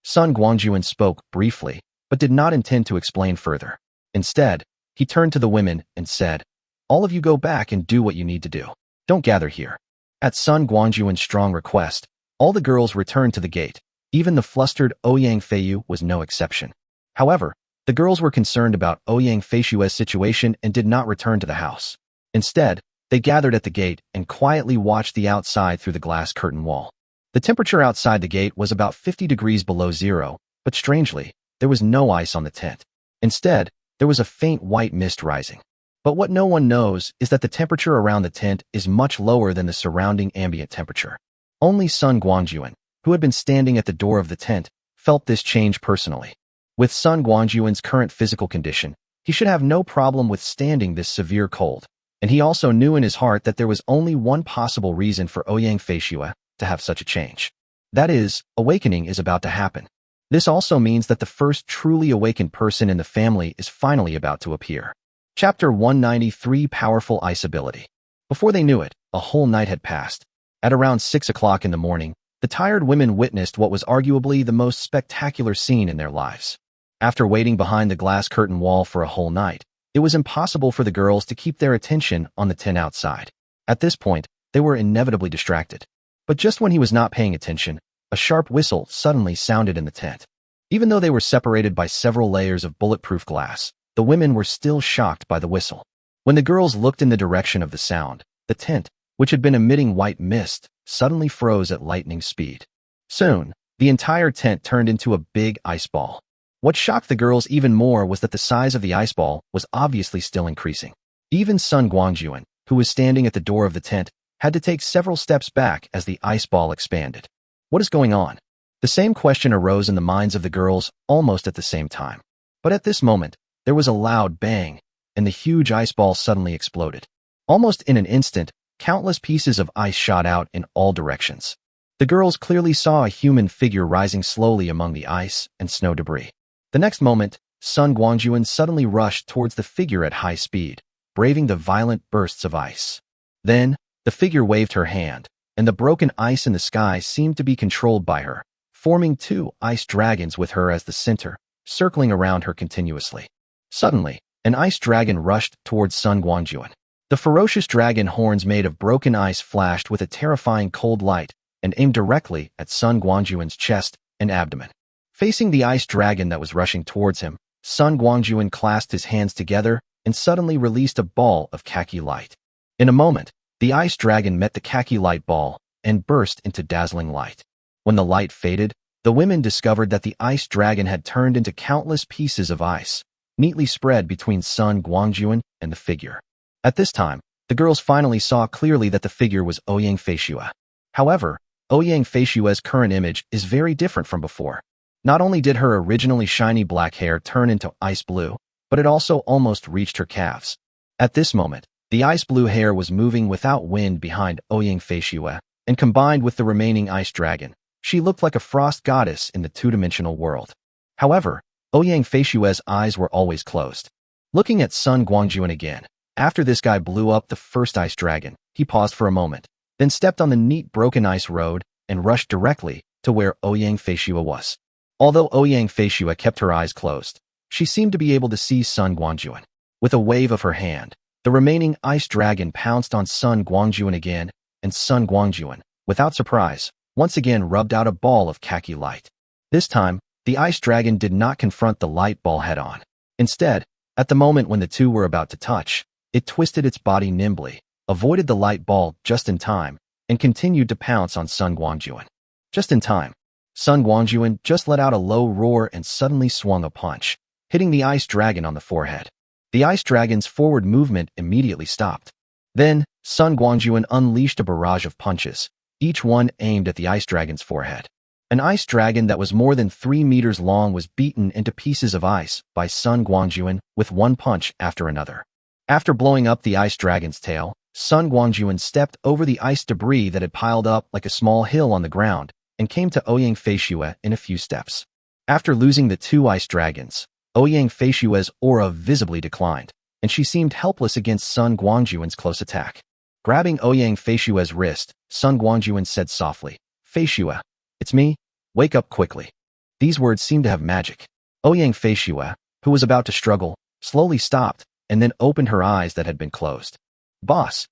Sun Guangjun spoke briefly, but did not intend to explain further. Instead, he turned to the women and said, "All of you go back and do what you need to do. Don't gather here." At Sun Guangjun's strong request, all the girls returned to the gate. Even the flustered Ouyang Feiyu was no exception. However, the girls were concerned about Ouyang Feishua's situation and did not return to the house. Instead, they gathered at the gate and quietly watched the outside through the glass curtain wall. The temperature outside the gate was about 50 degrees below zero, but strangely, there was no ice on the tent. Instead, there was a faint white mist rising. But what no one knows is that the temperature around the tent is much lower than the surrounding ambient temperature. Only Sun Guangjun, who had been standing at the door of the tent, felt this change personally. With Sun Guangjun's current physical condition, he should have no problem withstanding this severe cold, and he also knew in his heart that there was only one possible reason for Ouyang Feishua to have such a change. That is, awakening is about to happen. This also means that the first truly awakened person in the family is finally about to appear. Chapter 193, Powerful Ice Ability. Before they knew it, a whole night had passed. At around 6 o'clock in the morning, the tired women witnessed what was arguably the most spectacular scene in their lives. After waiting behind the glass curtain wall for a whole night, it was impossible for the girls to keep their attention on the tent outside. At this point, they were inevitably distracted. But just when he was not paying attention, a sharp whistle suddenly sounded in the tent. Even though they were separated by several layers of bulletproof glass, the women were still shocked by the whistle. When the girls looked in the direction of the sound, the tent, which had been emitting white mist, suddenly froze at lightning speed. Soon, the entire tent turned into a big ice ball. What shocked the girls even more was that the size of the ice ball was obviously still increasing. Even Sun Guangjun, who was standing at the door of the tent, had to take several steps back as the ice ball expanded. "What is going on?" The same question arose in the minds of the girls almost at the same time. But at this moment, there was a loud bang, and the huge ice ball suddenly exploded. Almost in an instant, countless pieces of ice shot out in all directions. The girls clearly saw a human figure rising slowly among the ice and snow debris. The next moment, Sun Guangjun suddenly rushed towards the figure at high speed, braving the violent bursts of ice. Then, the figure waved her hand, and the broken ice in the sky seemed to be controlled by her, forming two ice dragons with her as the center, circling around her continuously. Suddenly, an ice dragon rushed towards Sun Guangjun. The ferocious dragon horns made of broken ice flashed with a terrifying cold light and aimed directly at Sun Guangjun's chest and abdomen. Facing the ice dragon that was rushing towards him, Sun Guangjun clasped his hands together and suddenly released a ball of khaki light. In a moment, the ice dragon met the khaki light ball and burst into dazzling light. When the light faded, the women discovered that the ice dragon had turned into countless pieces of ice, neatly spread between Sun Guangjun and the figure. At this time, the girls finally saw clearly that the figure was Ouyang Feishue. However, Ouyang Feishue's current image is very different from before. Not only did her originally shiny black hair turn into ice blue, but it also almost reached her calves. At this moment, the ice blue hair was moving without wind behind Ouyang Feishue, and combined with the remaining ice dragon, she looked like a frost goddess in the two-dimensional world. However, Ouyang Feishue's eyes were always closed. Looking at Sun Guangjun again, after this guy blew up the first ice dragon, he paused for a moment, then stepped on the neat broken ice road and rushed directly to where Ouyang Feishue was. Although Ouyang Feishue kept her eyes closed, she seemed to be able to see Sun Guangjun. With a wave of her hand, the remaining ice dragon pounced on Sun Guangjun again, and Sun Guangjun, without surprise, once again rubbed out a ball of khaki light. This time, the ice dragon did not confront the light ball head-on. Instead, at the moment when the two were about to touch, it twisted its body nimbly, avoided the light ball just in time, and continued to pounce on Sun Guangjun. Just in time, Sun Guangjun just let out a low roar and suddenly swung a punch, hitting the ice dragon on the forehead. The ice dragon's forward movement immediately stopped. Then, Sun Guangjun unleashed a barrage of punches, each one aimed at the ice dragon's forehead. An ice dragon that was more than 3 meters long was beaten into pieces of ice by Sun Guangjun with one punch after another. After blowing up the ice dragon's tail, Sun Guangjun stepped over the ice debris that had piled up like a small hill on the ground and came to Ouyang Feishue in a few steps. After losing the two ice dragons, Ouyang Feishue's aura visibly declined, and she seemed helpless against Sun Guangjun's close attack. Grabbing Ouyang Feishue's wrist, Sun Guangjun said softly, "Feishue, it's me. Wake up quickly." These words seemed to have magic. Ouyang Feishue, who was about to struggle, slowly stopped and then opened her eyes that had been closed. "Boss."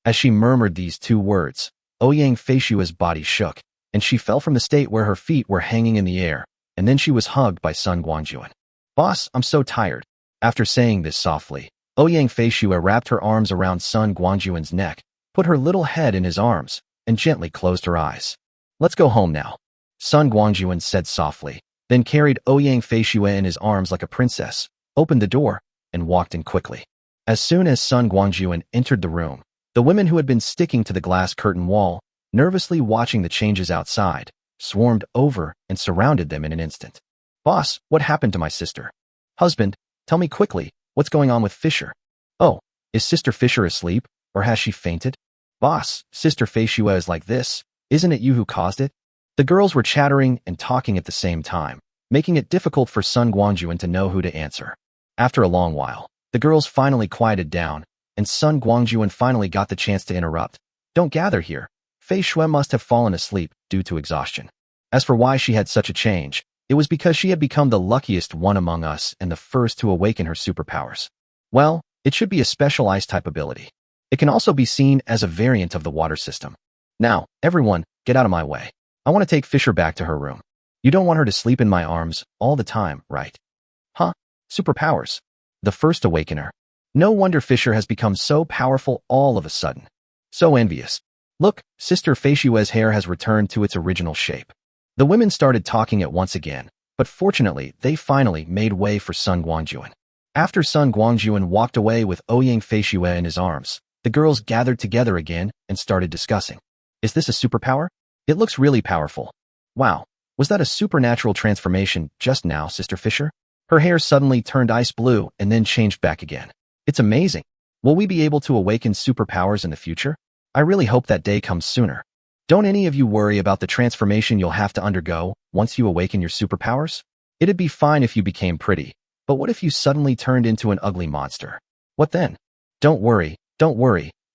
As she murmured these two words, Ouyang Feishue's body shook, and she fell from the state where her feet were hanging in the air, and then she was hugged by Sun Guangjun. "Boss, I'm so tired." After saying this softly, Ouyang Feishue wrapped her arms around Sun Guangjun's neck, put her little head in his arms, and gently closed her eyes. "Let's go home now," Sun Guangjun said softly, then carried Ouyang Feishue in his arms like a princess, opened the door, and walked in quickly. As soon as Sun Guangjun entered the room, the women who had been sticking to the glass curtain wall, nervously watching the changes outside, swarmed over and surrounded them in an instant. "Boss, what happened to my sister?" "Husband, tell me quickly, what's going on with Fisher?" "Oh, is Sister Fisher asleep, or has she fainted?" "Boss, Sister Feishue is like this. Isn't it you who caused it?" The girls were chattering and talking at the same time, making it difficult for Sun Guangjun to know who to answer. After a long while, the girls finally quieted down, and Sun Guangjun finally got the chance to interrupt. "Don't gather here. Feishue must have fallen asleep due to exhaustion. As for why she had such a change, it was because she had become the luckiest one among us and the first to awaken her superpowers. Well, it should be a special ice-type ability. It can also be seen as a variant of the water system. Now, everyone, get out of my way. I want to take Fisher back to her room. You don't want her to sleep in my arms all the time, right?" "Huh? Superpowers? The first awakener. No wonder Fisher has become so powerful all of a sudden. So envious. Look, Sister Feishue's hair has returned to its original shape." The women started talking at once again, but fortunately, they finally made way for Sun Guangjun. After Sun Guangjun walked away with Ouyang Feishue in his arms, the girls gathered together again and started discussing. "Is this a superpower? It looks really powerful. Wow, Was that a supernatural transformation just now, Sister Fisher? Her hair suddenly turned ice blue and then changed back again. It's amazing. Will we be able to awaken superpowers in the future? I really hope that day comes sooner. Don't any of you worry about the transformation you'll have to undergo once you awaken your superpowers? It'd be fine if you became pretty, but what if you suddenly turned into an ugly monster? What then? Don't worry.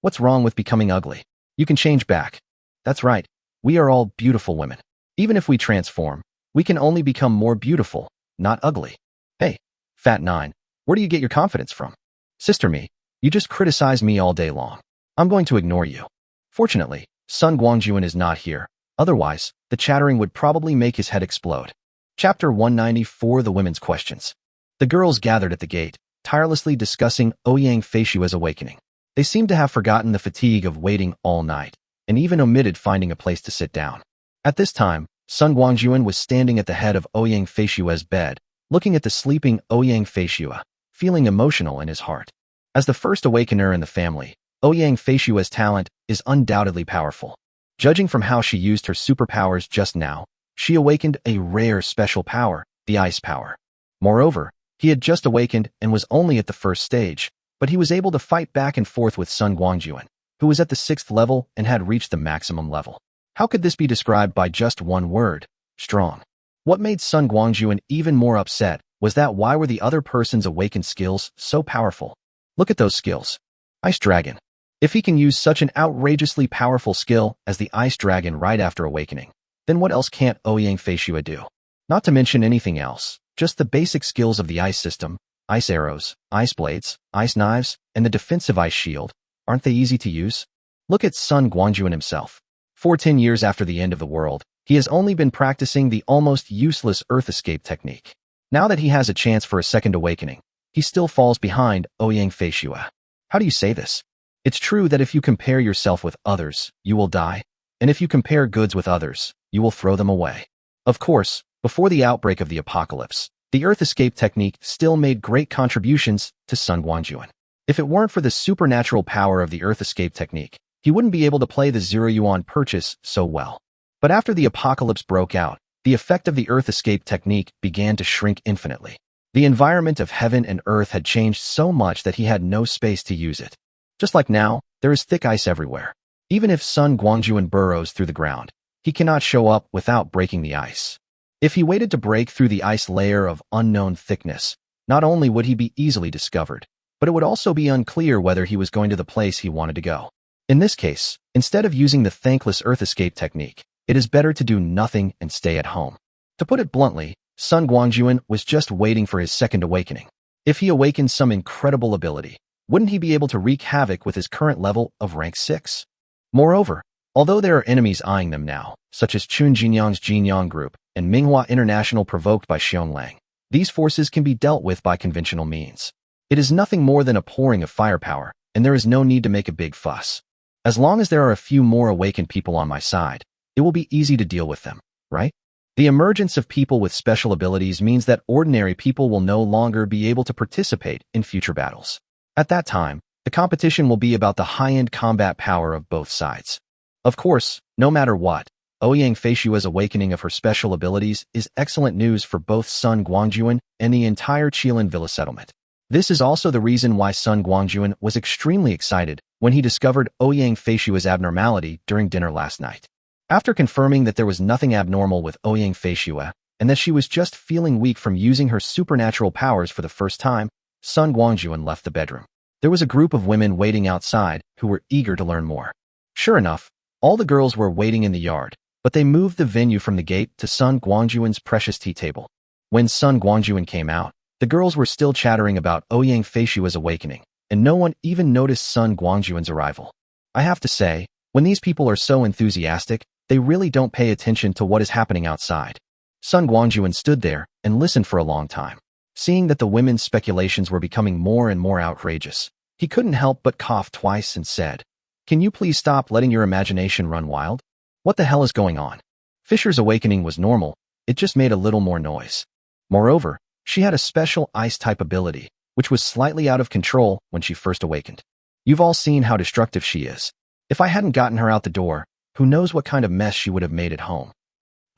What's wrong with becoming ugly? You can change back. That's right. We are all beautiful women. Even if we transform, we can only become more beautiful, not ugly. Hey, Fat 9, where do you get your confidence from? Sister me, you just criticize me all day long. I'm going to ignore you. Fortunately, Sun Guangjun is not here. Otherwise, the chattering would probably make his head explode. Chapter 194, The Women's Questions. The girls gathered at the gate, tirelessly discussing Ouyang Feishua's awakening. They seemed to have forgotten the fatigue of waiting all night, and even omitted finding a place to sit down. At this time, Sun Guangjun was standing at the head of Ouyang Feishua's bed, looking at the sleeping Ouyang Feishua, feeling emotional in his heart. As the first awakener in the family, Ouyang Feishua's talent is undoubtedly powerful. Judging from how she used her superpowers just now, she awakened a rare special power, the ice power. Moreover, he had just awakened and was only at the first stage, but he was able to fight back and forth with Sun Guangjun, who was at the 6th level and had reached the maximum level. How could this be described by just one word? Strong. What made Sun Guangjun even more upset was that why were the other person's awakened skills so powerful? Look at those skills. Ice Dragon. If he can use such an outrageously powerful skill as the Ice Dragon right after awakening, then what else can't Ouyang Feishua do? Not to mention anything else, just the basic skills of the ice system, ice arrows, ice blades, ice knives, and the defensive ice shield. Aren't they easy to use? Look at Sun Guangjun himself. For 10 years after the end of the world, he has only been practicing the almost useless Earth Escape technique. Now that he has a chance for a second awakening, he still falls behind Ouyang Feishua. How do you say this? It's true that if you compare yourself with others, you will die, and if you compare goods with others, you will throw them away. Of course, before the outbreak of the apocalypse, the Earth Escape technique still made great contributions to Sun Guangjun. If it weren't for the supernatural power of the Earth Escape technique, he wouldn't be able to play the 0 yuan purchase so well. But after the apocalypse broke out, the effect of the Earth Escape technique began to shrink infinitely. The environment of heaven and earth had changed so much that he had no space to use it. Just like now, there is thick ice everywhere. Even if Sun Guangjun burrows through the ground, he cannot show up without breaking the ice. If he waited to break through the ice layer of unknown thickness, not only would he be easily discovered, but it would also be unclear whether he was going to the place he wanted to go. In this case, instead of using the thankless Earth Escape technique, it is better to do nothing and stay at home. To put it bluntly, Sun Guangjun was just waiting for his second awakening. If he awakened some incredible ability, wouldn't he be able to wreak havoc with his current level of rank 6? Moreover, although there are enemies eyeing them now, such as Chun Jinyang's Jinyang Group and manhwa International provoked by Xionglang, these forces can be dealt with by conventional means. It is nothing more than a pouring of firepower, and there is no need to make a big fuss. As long as there are a few more awakened people on my side, it will be easy to deal with them, right? The emergence of people with special abilities means that ordinary people will no longer be able to participate in future battles. At that time, the competition will be about the high-end combat power of both sides. Of course, no matter what, Ouyang Feishua's awakening of her special abilities is excellent news for both Sun Guangjun and the entire Qilin Villa settlement. This is also the reason why Sun Guangjun was extremely excited when he discovered Ouyang Feishua's abnormality during dinner last night. After confirming that there was nothing abnormal with Ouyang Feishua and that she was just feeling weak from using her supernatural powers for the first time, Sun Guangjun left the bedroom. There was a group of women waiting outside who were eager to learn more. Sure enough, all the girls were waiting in the yard, but they moved the venue from the gate to Sun Guangjun's precious tea table. When Sun Guangjun came out, the girls were still chattering about Ouyang Feishua's awakening, and no one even noticed Sun Guangjun's arrival. I have to say, when these people are so enthusiastic, they really don't pay attention to what is happening outside. Sun Guangjun stood there and listened for a long time. Seeing that the women's speculations were becoming more and more outrageous, he couldn't help but cough twice and said, "Can you please stop letting your imagination run wild? What the hell is going on?" Fisher's awakening was normal, it just made a little more noise. Moreover, she had a special ice-type ability, which was slightly out of control when she first awakened. You've all seen how destructive she is. If I hadn't gotten her out the door, who knows what kind of mess she would have made at home.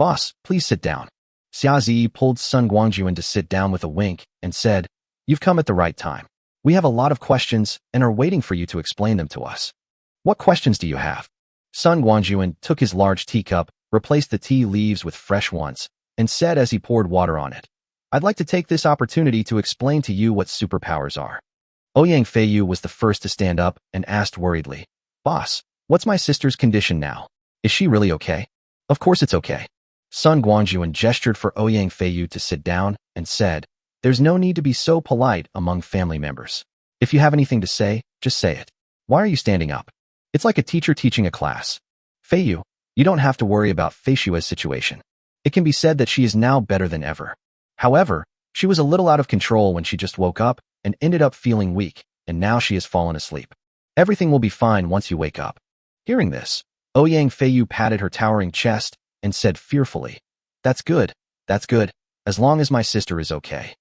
Boss, please sit down. Xiazi pulled Sun Guangjun to sit down with a wink and said, You've come at the right time. We have a lot of questions and are waiting for you to explain them to us. What questions do you have? Sun Guangjun took his large teacup, replaced the tea leaves with fresh ones, and said as he poured water on it, I'd like to take this opportunity to explain to you what superpowers are. Ouyang Feiyu was the first to stand up and asked worriedly, Boss, what's my sister's condition now? Is she really okay? Of course it's okay. Sun Guangjun gestured for Ouyang Feiyu to sit down and said, There's no need to be so polite among family members. If you have anything to say, just say it. Why are you standing up? It's like a teacher teaching a class. Feiyu, you don't have to worry about Feishua's situation. It can be said that she is now better than ever. However, she was a little out of control when she just woke up and ended up feeling weak, and now she has fallen asleep. Everything will be fine once you wake up. Hearing this, Ouyang Feiyu patted her towering chest and said fearfully, That's good, as long as my sister is okay.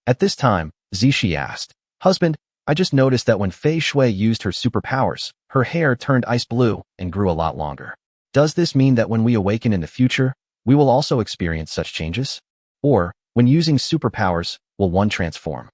At this time, Zishi asked, Husband, I just noticed that when Fei Shui used her superpowers, her hair turned ice blue and grew a lot longer. Does this mean that when we awaken in the future, we will also experience such changes? Or, when using superpowers, will one transform?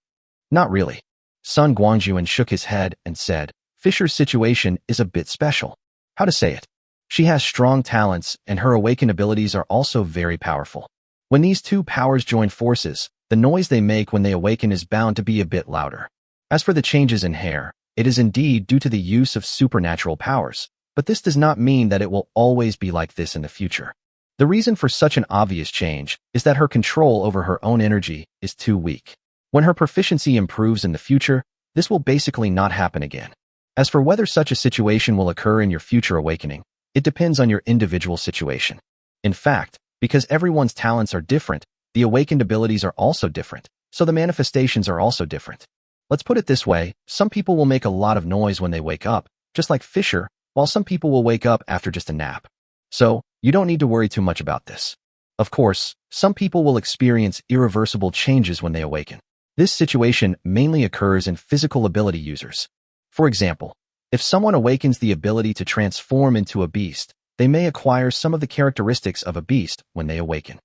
Not really. Sun Guangjun shook his head and said, Fisher's situation is a bit special. How to say it? She has strong talents and her awakened abilities are also very powerful. When these two powers join forces, the noise they make when they awaken is bound to be a bit louder. As for the changes in hair, it is indeed due to the use of supernatural powers, but this does not mean that it will always be like this in the future. The reason for such an obvious change is that her control over her own energy is too weak. When her proficiency improves in the future, this will basically not happen again. As for whether such a situation will occur in your future awakening, it depends on your individual situation. In fact, because everyone's talents are different, the awakened abilities are also different, so the manifestations are also different. Let's put it this way, some people will make a lot of noise when they wake up, just like Fisher, while some people will wake up after just a nap. So, you don't need to worry too much about this. Of course, some people will experience irreversible changes when they awaken. This situation mainly occurs in physical ability users. For example, if someone awakens the ability to transform into a beast, they may acquire some of the characteristics of a beast when they awaken.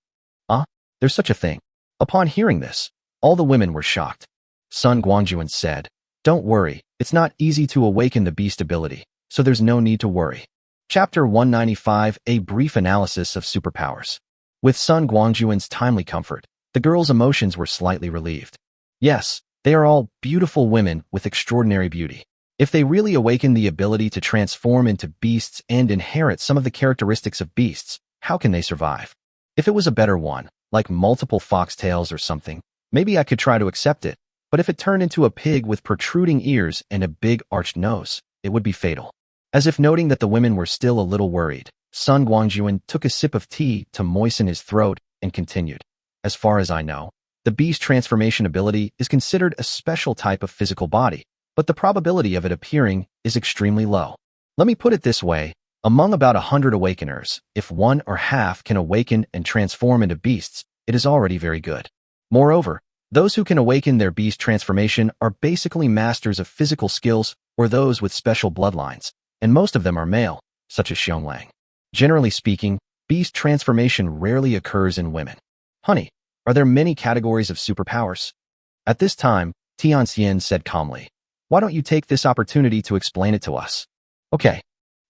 There's such a thing. Upon hearing this, all the women were shocked. Sun Guangjun said, Don't worry, it's not easy to awaken the beast ability, so there's no need to worry. Chapter 195, A Brief Analysis of Superpowers. With Sun Guangjun's timely comfort, the girls' emotions were slightly relieved. Yes, they are all beautiful women with extraordinary beauty. If they really awaken the ability to transform into beasts and inherit some of the characteristics of beasts, how can they survive? If it was a better one, like multiple foxtails or something, maybe I could try to accept it, but if it turned into a pig with protruding ears and a big arched nose, it would be fatal. As if noting that the women were still a little worried, Sun Guangjun took a sip of tea to moisten his throat and continued. As far as I know, the beast transformation ability is considered a special type of physical body, but the probability of it appearing is extremely low. Let me put it this way, among about 100 awakeners, if one or half can awaken and transform into beasts, it is already very good. Moreover, those who can awaken their beast transformation are basically masters of physical skills or those with special bloodlines, and most of them are male, such as Xionglang. Generally speaking, beast transformation rarely occurs in women. Honey, are there many categories of superpowers? At this time, Tianxian said calmly, Why don't you take this opportunity to explain it to us? Okay.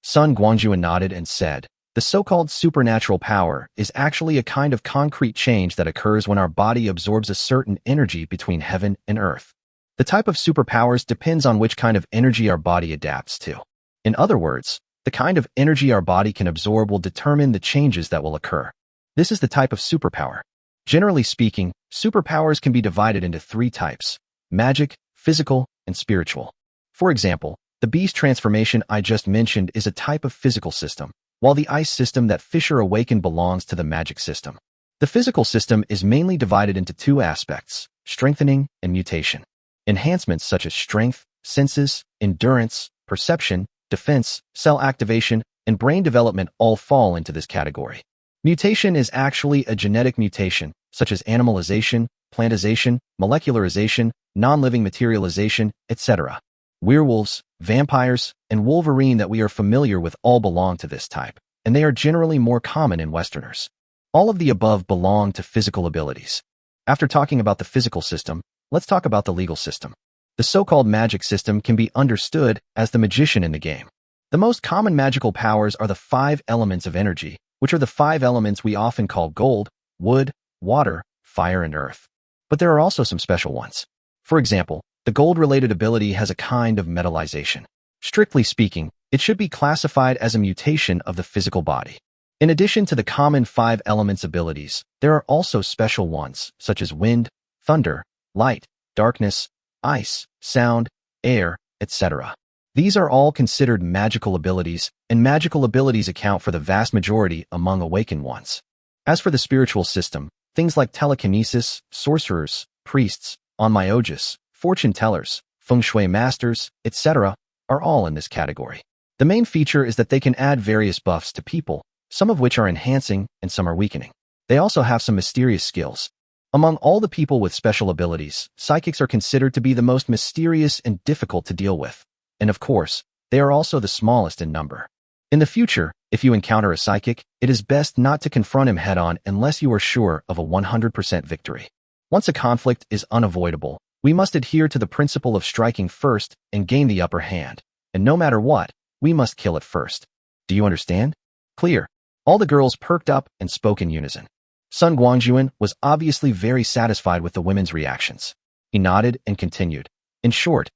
Sun Guangjun nodded and said, The so-called supernatural power is actually a kind of concrete change that occurs when our body absorbs a certain energy between heaven and earth. The type of superpowers depends on which kind of energy our body adapts to. In other words, the kind of energy our body can absorb will determine the changes that will occur. This is the type of superpower. Generally speaking, superpowers can be divided into three types: magic, physical, and spiritual. For example, the beast transformation I just mentioned is a type of physical system, while the ice system that Fisher awakened belongs to the magic system. The physical system is mainly divided into two aspects: strengthening and mutation. Enhancements such as strength, senses, endurance, perception, defense, cell activation, and brain development all fall into this category. Mutation is actually a genetic mutation, such as animalization, plantization, molecularization, non-living materialization, etc. Werewolves, vampires, and Wolverine that we are familiar with all belong to this type, and they are generally more common in Westerners. All of the above belong to physical abilities. After talking about the physical system, let's talk about the legal system. The so-called magic system can be understood as the magician in the game. The most common magical powers are the 5 elements of energy, which are the 5 elements we often call gold, wood, water, fire, and earth. But there are also some special ones. For example, the gold-related ability has a kind of metallization. Strictly speaking, it should be classified as a mutation of the physical body. In addition to the common 5 elements abilities, there are also special ones, such as wind, thunder, light, darkness, ice, sound, air, etc. These are all considered magical abilities, and magical abilities account for the vast majority among awakened ones. As for the spiritual system, things like telekinesis, sorcerers, priests, onmyoges, fortune tellers, feng shui masters, etc. are all in this category. The main feature is that they can add various buffs to people, some of which are enhancing and some are weakening. They also have some mysterious skills. Among all the people with special abilities, psychics are considered to be the most mysterious and difficult to deal with. And of course, they are also the smallest in number. In the future, if you encounter a psychic, it is best not to confront him head-on unless you are sure of a 100% victory. Once a conflict is unavoidable, we must adhere to the principle of striking first and gain the upper hand. And no matter what, we must kill it first. Do you understand? Clear. All the girls perked up and spoke in unison. Sun Guangjun was obviously very satisfied with the women's reactions. He nodded and continued. In short,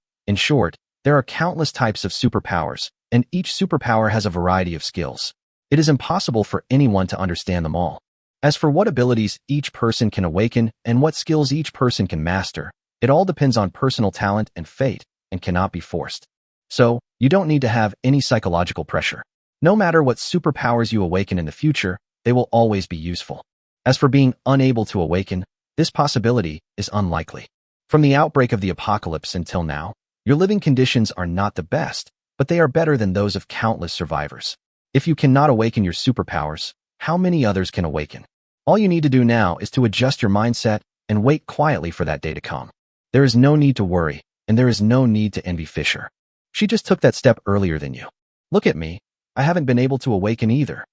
there are countless types of superpowers, and each superpower has a variety of skills. It is impossible for anyone to understand them all. As for what abilities each person can awaken and what skills each person can master, it all depends on personal talent and fate, and cannot be forced. So, you don't need to have any psychological pressure. No matter what superpowers you awaken in the future, they will always be useful. As for being unable to awaken, this possibility is unlikely. From the outbreak of the apocalypse until now, your living conditions are not the best, but they are better than those of countless survivors. If you cannot awaken your superpowers, how many others can awaken? All you need to do now is to adjust your mindset and wait quietly for that day to come. There is no need to worry, and there is no need to envy Fisher. She just took that step earlier than you. Look at me. I haven't been able to awaken either.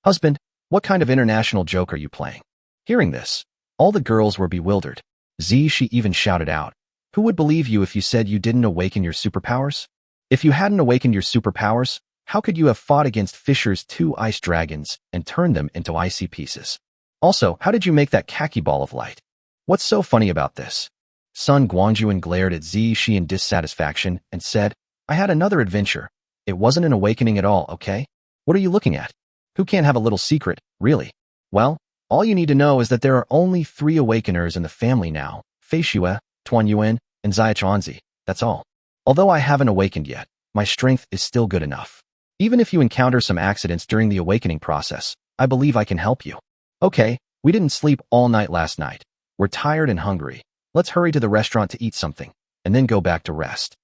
Husband, what kind of international joke are you playing? Hearing this, all the girls were bewildered. She even shouted out, who would believe you if you said you didn't awaken your superpowers? If you hadn't awakened your superpowers, how could you have fought against Fisher's 2 ice dragons and turned them into icy pieces? Also, how did you make that khaki ball of light? What's so funny about this? Sun Guangjun glared at Shi in dissatisfaction and said, I had another adventure. It wasn't an awakening at all, okay? What are you looking at? Who can't have a little secret, really? Well, all you need to know is that there are only 3 awakeners in the family now, Fei Xue, Tuan Yuan, and Zai Chuanzi. That's all. Although I haven't awakened yet, my strength is still good enough. Even if you encounter some accidents during the awakening process, I believe I can help you. Okay, we didn't sleep all night last night. We're tired and hungry. Let's hurry to the restaurant to eat something, and then go back to rest.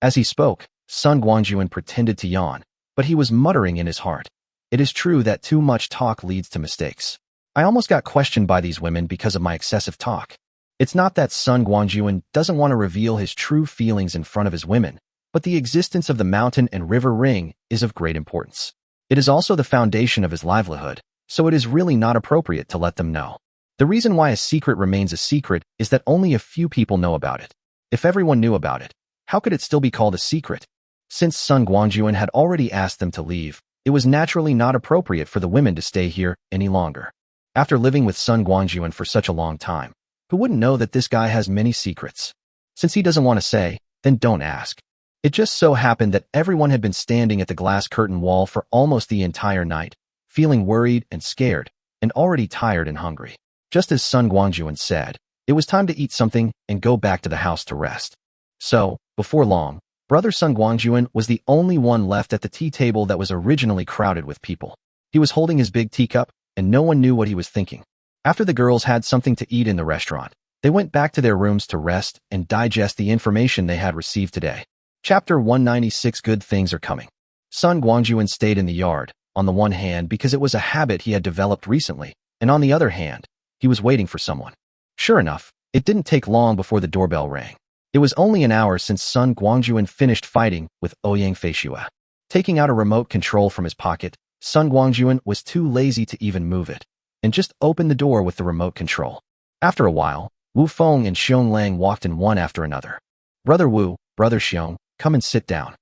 As he spoke, Sun Guangjun pretended to yawn, but he was muttering in his heart. It is true that too much talk leads to mistakes. I almost got questioned by these women because of my excessive talk. It's not that Sun Guangjun doesn't want to reveal his true feelings in front of his women, but the existence of the mountain and river ring is of great importance. It is also the foundation of his livelihood, so it is really not appropriate to let them know. The reason why a secret remains a secret is that only a few people know about it. If everyone knew about it, how could it still be called a secret? Since Sun Guangjun had already asked them to leave, it was naturally not appropriate for the women to stay here any longer. After living with Sun Guangjun for such a long time, who wouldn't know that this guy has many secrets? Since he doesn't want to say, then don't ask. It just so happened that everyone had been standing at the glass curtain wall for almost the entire night, feeling worried and scared, and already tired and hungry. Just as Sun Guangjun said, it was time to eat something and go back to the house to rest. So, before long, Brother Sun Guangjun was the only one left at the tea table that was originally crowded with people. He was holding his big teacup, and no one knew what he was thinking. After the girls had something to eat in the restaurant, they went back to their rooms to rest and digest the information they had received today. Chapter 196 Good Things Are Coming. Sun Guangjun stayed in the yard, on the one hand because it was a habit he had developed recently, and on the other hand, he was waiting for someone. Sure enough, it didn't take long before the doorbell rang. It was only an hour since Sun Guangjun finished fighting with Ouyang Fei Xue. Taking out a remote control from his pocket, Sun Guangjun was too lazy to even move it. and just opened the door with the remote control. After a while, Wu Feng and Xiong Lang walked in one after another. Brother Wu, Brother Xiong, come and sit down.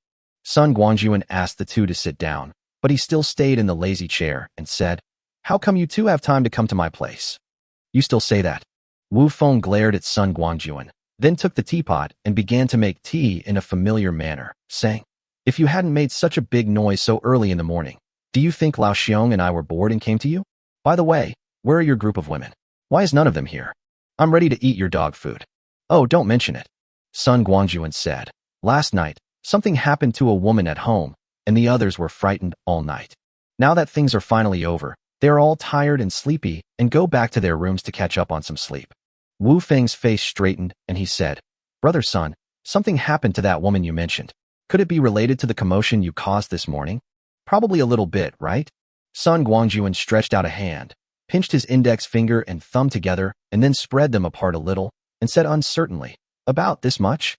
Sun Guangjun asked the two to sit down, but he still stayed in the lazy chair and said, "How come you two have time to come to my place?" "You still say that?" Wu Feng glared at Sun Guangjun, then took the teapot and began to make tea in a familiar manner, saying, "If you hadn't made such a big noise so early in the morning, do you think Lao Xiong and I were bored and came to you? By the way, where are your group of women? Why is none of them here? I'm ready to eat your dog food." "Oh, don't mention it," Sun Guangjun said. "Last night, something happened to a woman at home, and the others were frightened all night. Now that things are finally over, they are all tired and sleepy and go back to their rooms to catch up on some sleep." Wu Feng's face straightened and he said, "Brother Sun, something happened to that woman you mentioned. Could it be related to the commotion you caused this morning?" "Probably a little bit, right?" Sun Guangjun stretched out a hand, pinched his index finger and thumb together, and then spread them apart a little, and said uncertainly, "About this much?"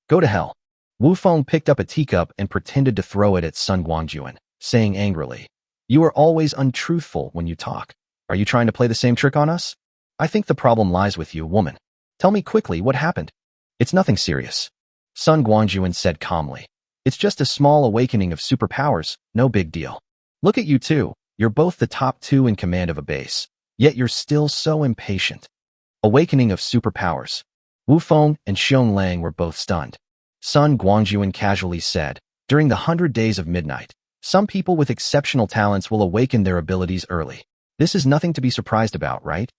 "Go to hell." Wu Feng picked up a teacup and pretended to throw it at Sun Guangjun, saying angrily, "You are always untruthful when you talk. Are you trying to play the same trick on us? I think the problem lies with you, woman. Tell me quickly what happened." "It's nothing serious," Sun Guangjun said calmly. "It's just a small awakening of superpowers, no big deal. Look at you two, you're both the top two in command of a base, yet you're still so impatient." Awakening of superpowers. Wu Feng and Xiong Lang were both stunned. Sun Guangjun casually said, "During the 100 days of midnight, some people with exceptional talents will awaken their abilities early. This is nothing to be surprised about, right?"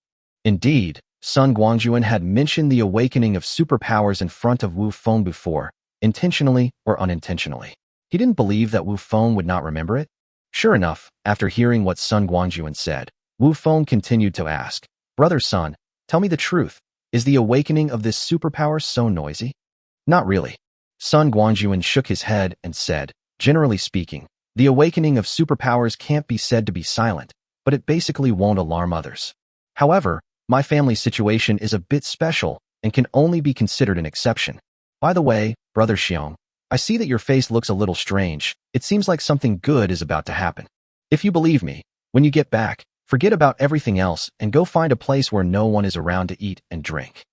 Indeed, Sun Guangjun had mentioned the awakening of superpowers in front of Wu Feng before, intentionally or unintentionally. He didn't believe that Wu Feng would not remember it. Sure enough, after hearing what Sun Guangjun said, Wu Feng continued to ask, "Brother Sun, tell me the truth. Is the awakening of this superpower so noisy?" "Not really." Sun Guangjun shook his head and said, "Generally speaking, the awakening of superpowers can't be said to be silent, but it basically won't alarm others. However, my family situation is a bit special and can only be considered an exception. By the way, Brother Xiong, I see that your face looks a little strange. It seems like something good is about to happen. If you believe me, when you get back, forget about everything else and go find a place where no one is around to eat and drink."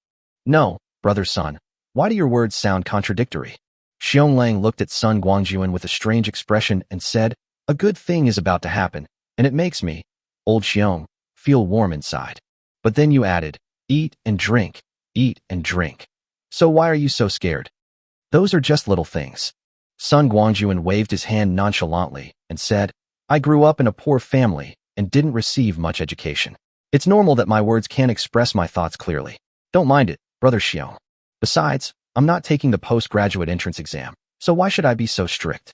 "No, Brother Sun, why do your words sound contradictory?" Xiong Lang looked at Sun Guangjun with a strange expression and said, "A good thing is about to happen, and it makes me, old Xiong, feel warm inside. But then you added, eat and drink, eat and drink. So why are you so scared?" "Those are just little things." Sun Guangjun waved his hand nonchalantly and said, "I grew up in a poor family and didn't receive much education. It's normal that my words can't express my thoughts clearly. Don't mind it, Brother Xiong. Besides, I'm not taking the postgraduate entrance exam, so why should I be so strict?"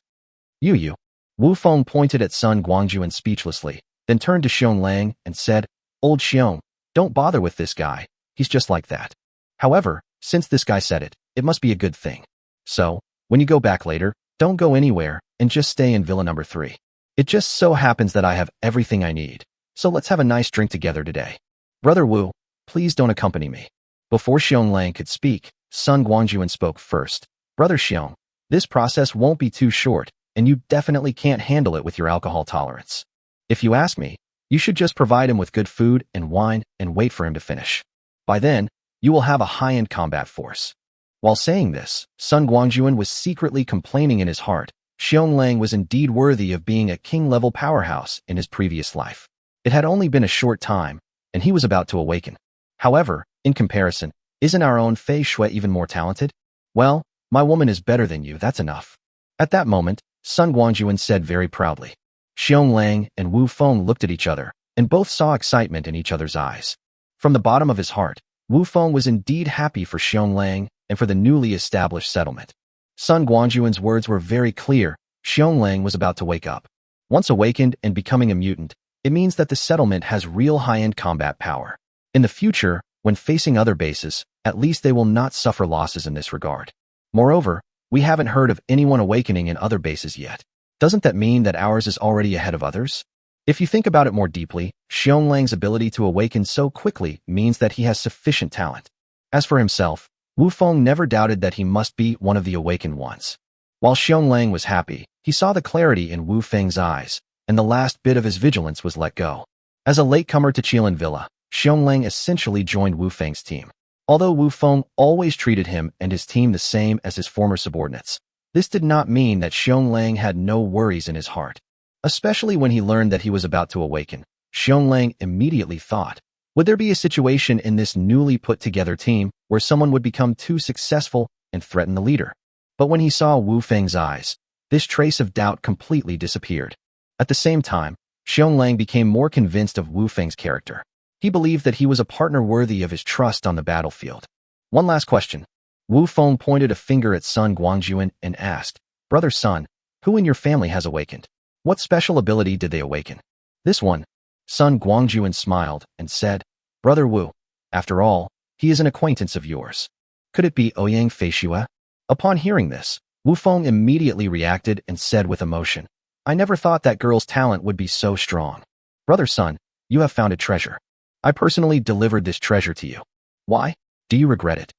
You. Wu Feng pointed at Sun Guangjun speechlessly, then turned to Xiong Lang and said, "Old Xiong, don't bother with this guy. He's just like that. However, since this guy said it, it must be a good thing. So, when you go back later, don't go anywhere and just stay in Villa number 3. It just so happens that I have everything I need, so let's have a nice drink together today. Brother Wu, please don't accompany me." Before Xiong Lang could speak, Sun Guangjun spoke first. "Brother Xiong, this process won't be too short, and you definitely can't handle it with your alcohol tolerance. If you ask me, you should just provide him with good food and wine and wait for him to finish. By then, you will have a high-end combat force." While saying this, Sun Guangjun was secretly complaining in his heart. Xiong Lang was indeed worthy of being a king-level powerhouse in his previous life. It had only been a short time, and he was about to awaken. However, in comparison, isn't our own Fei Shui even more talented? "Well, my woman is better than you, that's enough." At that moment, Sun Guangjun said very proudly. Xiong Lang and Wu Feng looked at each other, and both saw excitement in each other's eyes. From the bottom of his heart, Wu Feng was indeed happy for Xiong Lang and for the newly established settlement. Sun Guangjun's words were very clear. Xiong Lang was about to wake up. Once awakened and becoming a mutant, it means that the settlement has real high-end combat power. In the future, when facing other bases, at least they will not suffer losses in this regard. Moreover, we haven't heard of anyone awakening in other bases yet. Doesn't that mean that ours is already ahead of others? If you think about it more deeply, Xiong Lang's ability to awaken so quickly means that he has sufficient talent. As for himself, Wu Feng never doubted that he must be one of the awakened ones. While Xiong Lang was happy, he saw the clarity in Wu Feng's eyes, and the last bit of his vigilance was let go. As a latecomer to Qilin Villa, Xionglang essentially joined Wu Feng's team. Although Wu Feng always treated him and his team the same as his former subordinates, this did not mean that Xionglang had no worries in his heart. Especially when he learned that he was about to awaken, Xionglang immediately thought, would there be a situation in this newly put-together team where someone would become too successful and threaten the leader? But when he saw Wu Feng's eyes, this trace of doubt completely disappeared. At the same time, Xionglang became more convinced of Wu Feng's character. He believed that he was a partner worthy of his trust on the battlefield. One last question. Wu Feng pointed a finger at Sun Guangjun and asked, Brother Sun, who in your family has awakened? What special ability did they awaken? This one. Sun Guangjun smiled and said, Brother Wu, after all, he is an acquaintance of yours. Could it be Ouyang Feishue? Upon hearing this, Wu Feng immediately reacted and said with emotion, I never thought that girl's talent would be so strong. Brother Sun, you have found a treasure. I personally delivered this treasure to you. Why? Do you regret it?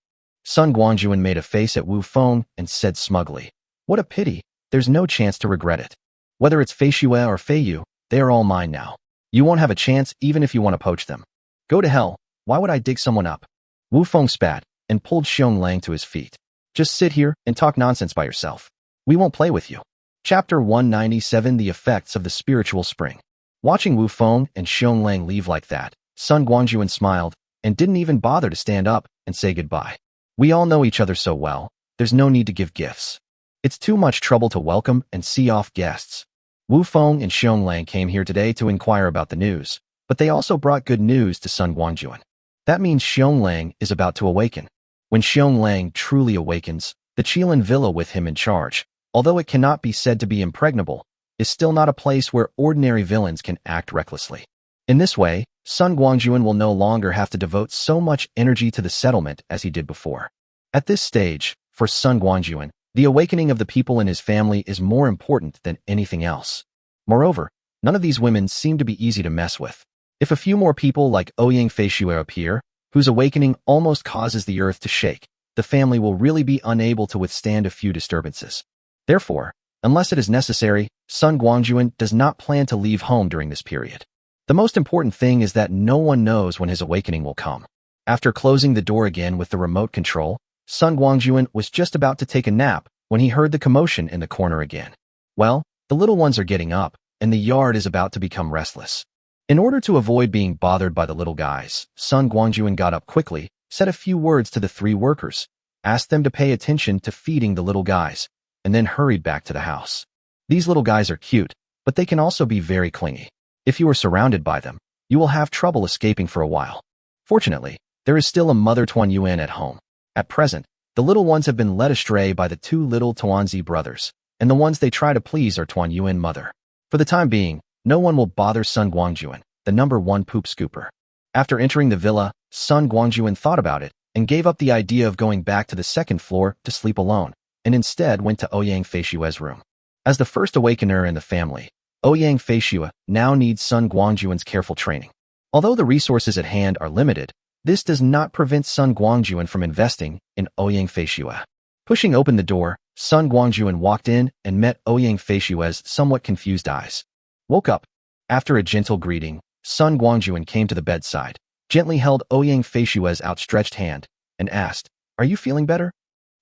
Sun Guangjun made a face at Wu Feng and said smugly, What a pity, there's no chance to regret it. Whether it's Feishue or Feiyu, they are all mine now. You won't have a chance even if you want to poach them. Go to hell, why would I dig someone up? Wu Feng spat and pulled Xionglang to his feet. Just sit here and talk nonsense by yourself. We won't play with you. Chapter 197 The Effects of the Spiritual Spring. Watching Wu Feng and Xionglang leave like that, Sun Guangjun smiled and didn't even bother to stand up and say goodbye. We all know each other so well, there's no need to give gifts. It's too much trouble to welcome and see off guests. Wu Feng and Xionglang came here today to inquire about the news, but they also brought good news to Sun Guangjun. That means Xionglang is about to awaken. When Xionglang truly awakens, the Qilin Villa with him in charge, although it cannot be said to be impregnable, is still not a place where ordinary villains can act recklessly. In this way, Sun Guangjun will no longer have to devote so much energy to the settlement as he did before. At this stage, for Sun Guangjun, the awakening of the people in his family is more important than anything else. Moreover, none of these women seem to be easy to mess with. If a few more people like Ouyang Feishue appear, whose awakening almost causes the earth to shake, the family will really be unable to withstand a few disturbances. Therefore, unless it is necessary, Sun Guangjun does not plan to leave home during this period. The most important thing is that no one knows when his awakening will come. After closing the door again with the remote control, Sun Guangjun was just about to take a nap when he heard the commotion in the corner again. Well, the little ones are getting up, and the yard is about to become restless. In order to avoid being bothered by the little guys, Sun Guangjun got up quickly, said a few words to the 3 workers, asked them to pay attention to feeding the little guys, and then hurried back to the house. These little guys are cute, but they can also be very clingy. If you are surrounded by them, you will have trouble escaping for a while. Fortunately, there is still a Mother Tuanyuan at home. At present, the little ones have been led astray by the 2 little Tuanzi brothers, and the ones they try to please are Tuanyuan mother. For the time being, no one will bother Sun Guangjun, the number 1 poop scooper. After entering the villa, Sun Guangjun thought about it and gave up the idea of going back to the 2nd floor to sleep alone, and instead went to Ouyang Feishue's room. As the first awakener in the family, Ouyang Feishue now needs Sun Guangjun's careful training. Although the resources at hand are limited, this does not prevent Sun Guangjun from investing in Ouyang Feishue. Pushing open the door, Sun Guangjun walked in and met Ouyang Feishue's somewhat confused eyes. Woke up. After a gentle greeting, Sun Guangjun came to the bedside, gently held Ouyang Feishue's outstretched hand, and asked, Are you feeling better?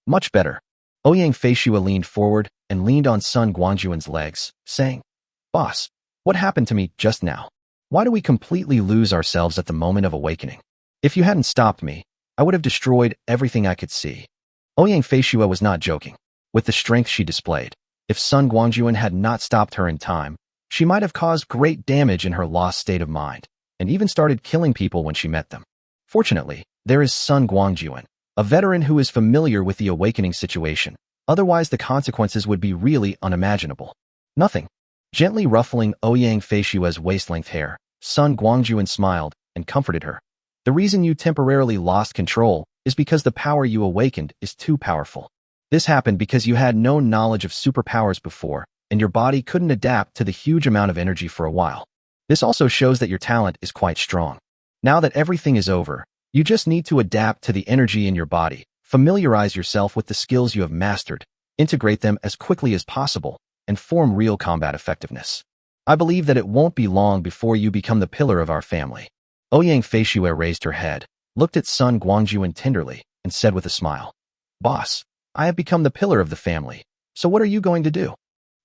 Much better. Ouyang Feishue leaned forward and leaned on Sun Guangjun's legs, saying, Boss, what happened to me just now? Why do we completely lose ourselves at the moment of awakening? If you hadn't stopped me, I would have destroyed everything I could see. Ouyang Feishue was not joking. With the strength she displayed, if Sun Guangjun had not stopped her in time, she might have caused great damage in her lost state of mind, and even started killing people when she met them. Fortunately, there is Sun Guangjun, a veteran who is familiar with the awakening situation, otherwise the consequences would be really unimaginable. Nothing. Gently ruffling Ouyang Feishue's waist-length hair, Sun Guangjun smiled and comforted her. The reason you temporarily lost control is because the power you awakened is too powerful. This happened because you had no knowledge of superpowers before, and your body couldn't adapt to the huge amount of energy for a while. This also shows that your talent is quite strong. Now that everything is over, you just need to adapt to the energy in your body, familiarize yourself with the skills you have mastered, integrate them as quickly as possible, and form real combat effectiveness. I believe that it won't be long before you become the pillar of our family. Ouyang Feishue raised her head, looked at Sun Guangjun tenderly, and said with a smile, Boss, I have become the pillar of the family, so what are you going to do?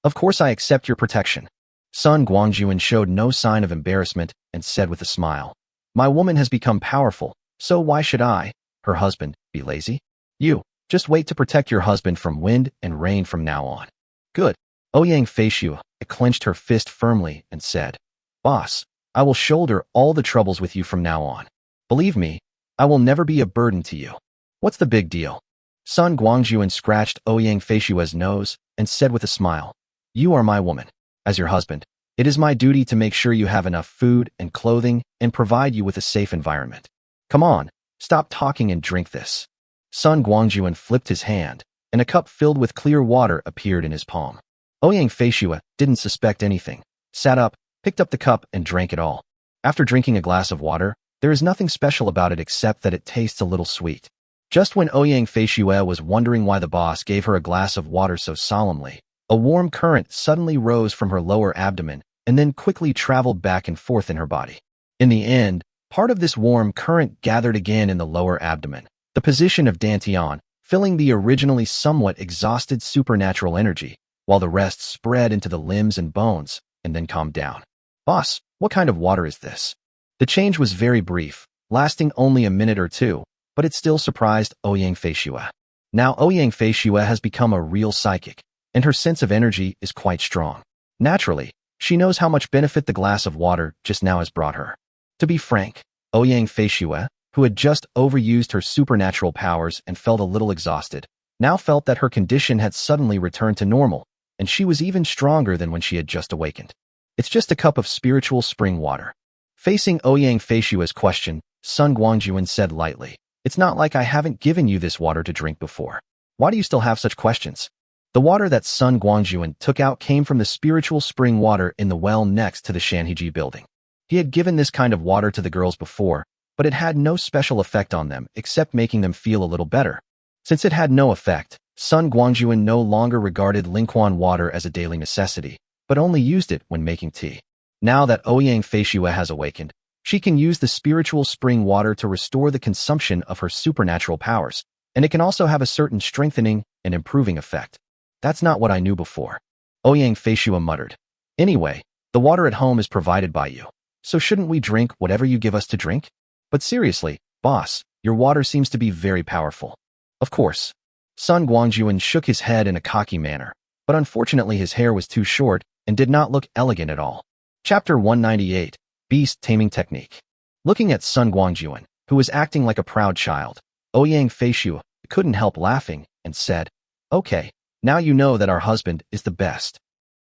Of course I accept your protection. Sun Guangjun showed no sign of embarrassment and said with a smile, My woman has become powerful, so why should I, her husband, be lazy? You, just wait to protect your husband from wind and rain from now on. Good. Ouyang Feishue clenched her fist firmly and said, Boss, I will shoulder all the troubles with you from now on. Believe me, I will never be a burden to you. What's the big deal? Sun Guangjun scratched Ouyang Feishue's nose and said with a smile, You are my woman. As your husband, it is my duty to make sure you have enough food and clothing and provide you with a safe environment. Come on, stop talking and drink this. Sun Guangjun flipped his hand, and a cup filled with clear water appeared in his palm. Ouyang Feishue didn't suspect anything, sat up, picked up the cup and drank it all. After drinking a glass of water, there is nothing special about it except that it tastes a little sweet. Just when Ouyang Feishue was wondering why the boss gave her a glass of water so solemnly, a warm current suddenly rose from her lower abdomen and then quickly traveled back and forth in her body. In the end, part of this warm current gathered again in the lower abdomen, the position of Dantian, filling the originally somewhat exhausted supernatural energy, while the rest spread into the limbs and bones, and then calmed down. Boss, what kind of water is this? The change was very brief, lasting only a minute or two, but it still surprised Ouyang Feishue. Now Ouyang Feishue has become a real psychic, and her sense of energy is quite strong. Naturally, she knows how much benefit the glass of water just now has brought her. To be frank, Ouyang Feishue, who had just overused her supernatural powers and felt a little exhausted, now felt that her condition had suddenly returned to normal, and she was even stronger than when she had just awakened. It's just a cup of spiritual spring water. Facing Ouyang Feishue's question, Sun Guangjun said lightly, It's not like I haven't given you this water to drink before. Why do you still have such questions? The water that Sun Guangjun took out came from the spiritual spring water in the well next to the Shanhiji building. He had given this kind of water to the girls before, but it had no special effect on them except making them feel a little better. Since it had no effect, Sun Guangjun no longer regarded Lingquan water as a daily necessity, but only used it when making tea. Now that Ouyang Feishue has awakened, she can use the spiritual spring water to restore the consumption of her supernatural powers, and it can also have a certain strengthening and improving effect. That's not what I knew before. Ouyang Feishue muttered. Anyway, the water at home is provided by you, so shouldn't we drink whatever you give us to drink? But seriously, boss, your water seems to be very powerful. Of course. Sun Guangjun shook his head in a cocky manner, but unfortunately his hair was too short and did not look elegant at all. Chapter 198, Beast Taming Technique. Looking at Sun Guangjun, who was acting like a proud child, Ouyang Feishue couldn't help laughing and said, Okay, now you know that our husband is the best.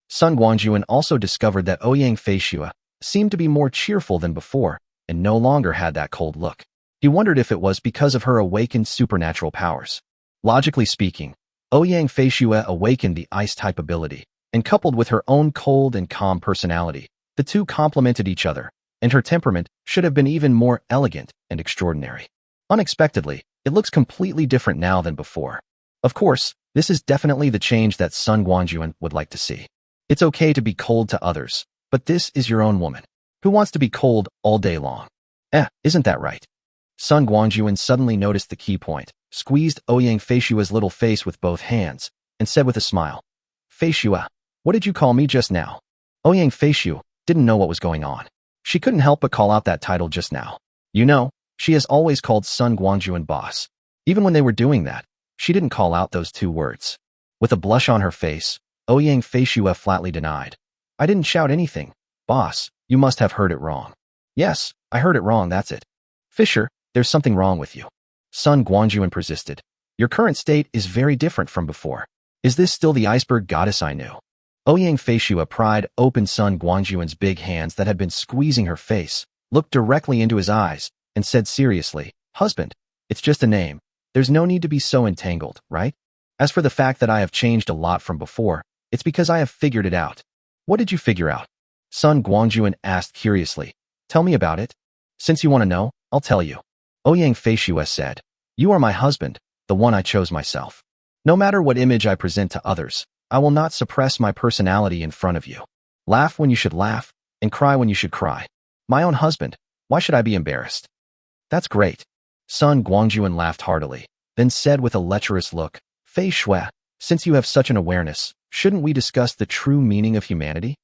Sun Guangjun also discovered that Ouyang Feishue seemed to be more cheerful than before and no longer had that cold look. He wondered if it was because of her awakened supernatural powers. Logically speaking, Ouyang Feishue awakened the ice-type ability, and coupled with her own cold and calm personality, the two complemented each other, and her temperament should have been even more elegant and extraordinary. Unexpectedly, it looks completely different now than before. Of course, this is definitely the change that Sun Guangjun would like to see. It's okay to be cold to others, but this is your own woman. Who wants to be cold all day long? Isn't that right? Sun Guangjun suddenly noticed the key point, squeezed Ouyang Feishue's little face with both hands, and said with a smile, Feishue, what did you call me just now? Ouyang Feishue didn't know what was going on. She couldn't help but call out that title just now. You know, she has always called Sun Guangjun boss. Even when they were doing that, she didn't call out those two words. With a blush on her face, Ouyang Feishue flatly denied. I didn't shout anything. Boss, you must have heard it wrong. Yes, I heard it wrong, that's it. Fisher, there's something wrong with you. Sun Guangjun persisted. Your current state is very different from before. Is this still the iceberg goddess I knew? Ouyang Feishue pried open Sun Guangjun's big hands that had been squeezing her face, looked directly into his eyes, and said seriously, Husband, it's just a name. There's no need to be so entangled, right? As for the fact that I have changed a lot from before, it's because I have figured it out. What did you figure out? Sun Guangjun asked curiously. Tell me about it. Since you want to know, I'll tell you. Ouyang Feishue said, You are my husband, the one I chose myself. No matter what image I present to others, I will not suppress my personality in front of you. Laugh when you should laugh, and cry when you should cry. My own husband, why should I be embarrassed? That's great. Sun Guangjun laughed heartily, then said with a lecherous look, Fei Shui, since you have such an awareness, shouldn't we discuss the true meaning of humanity?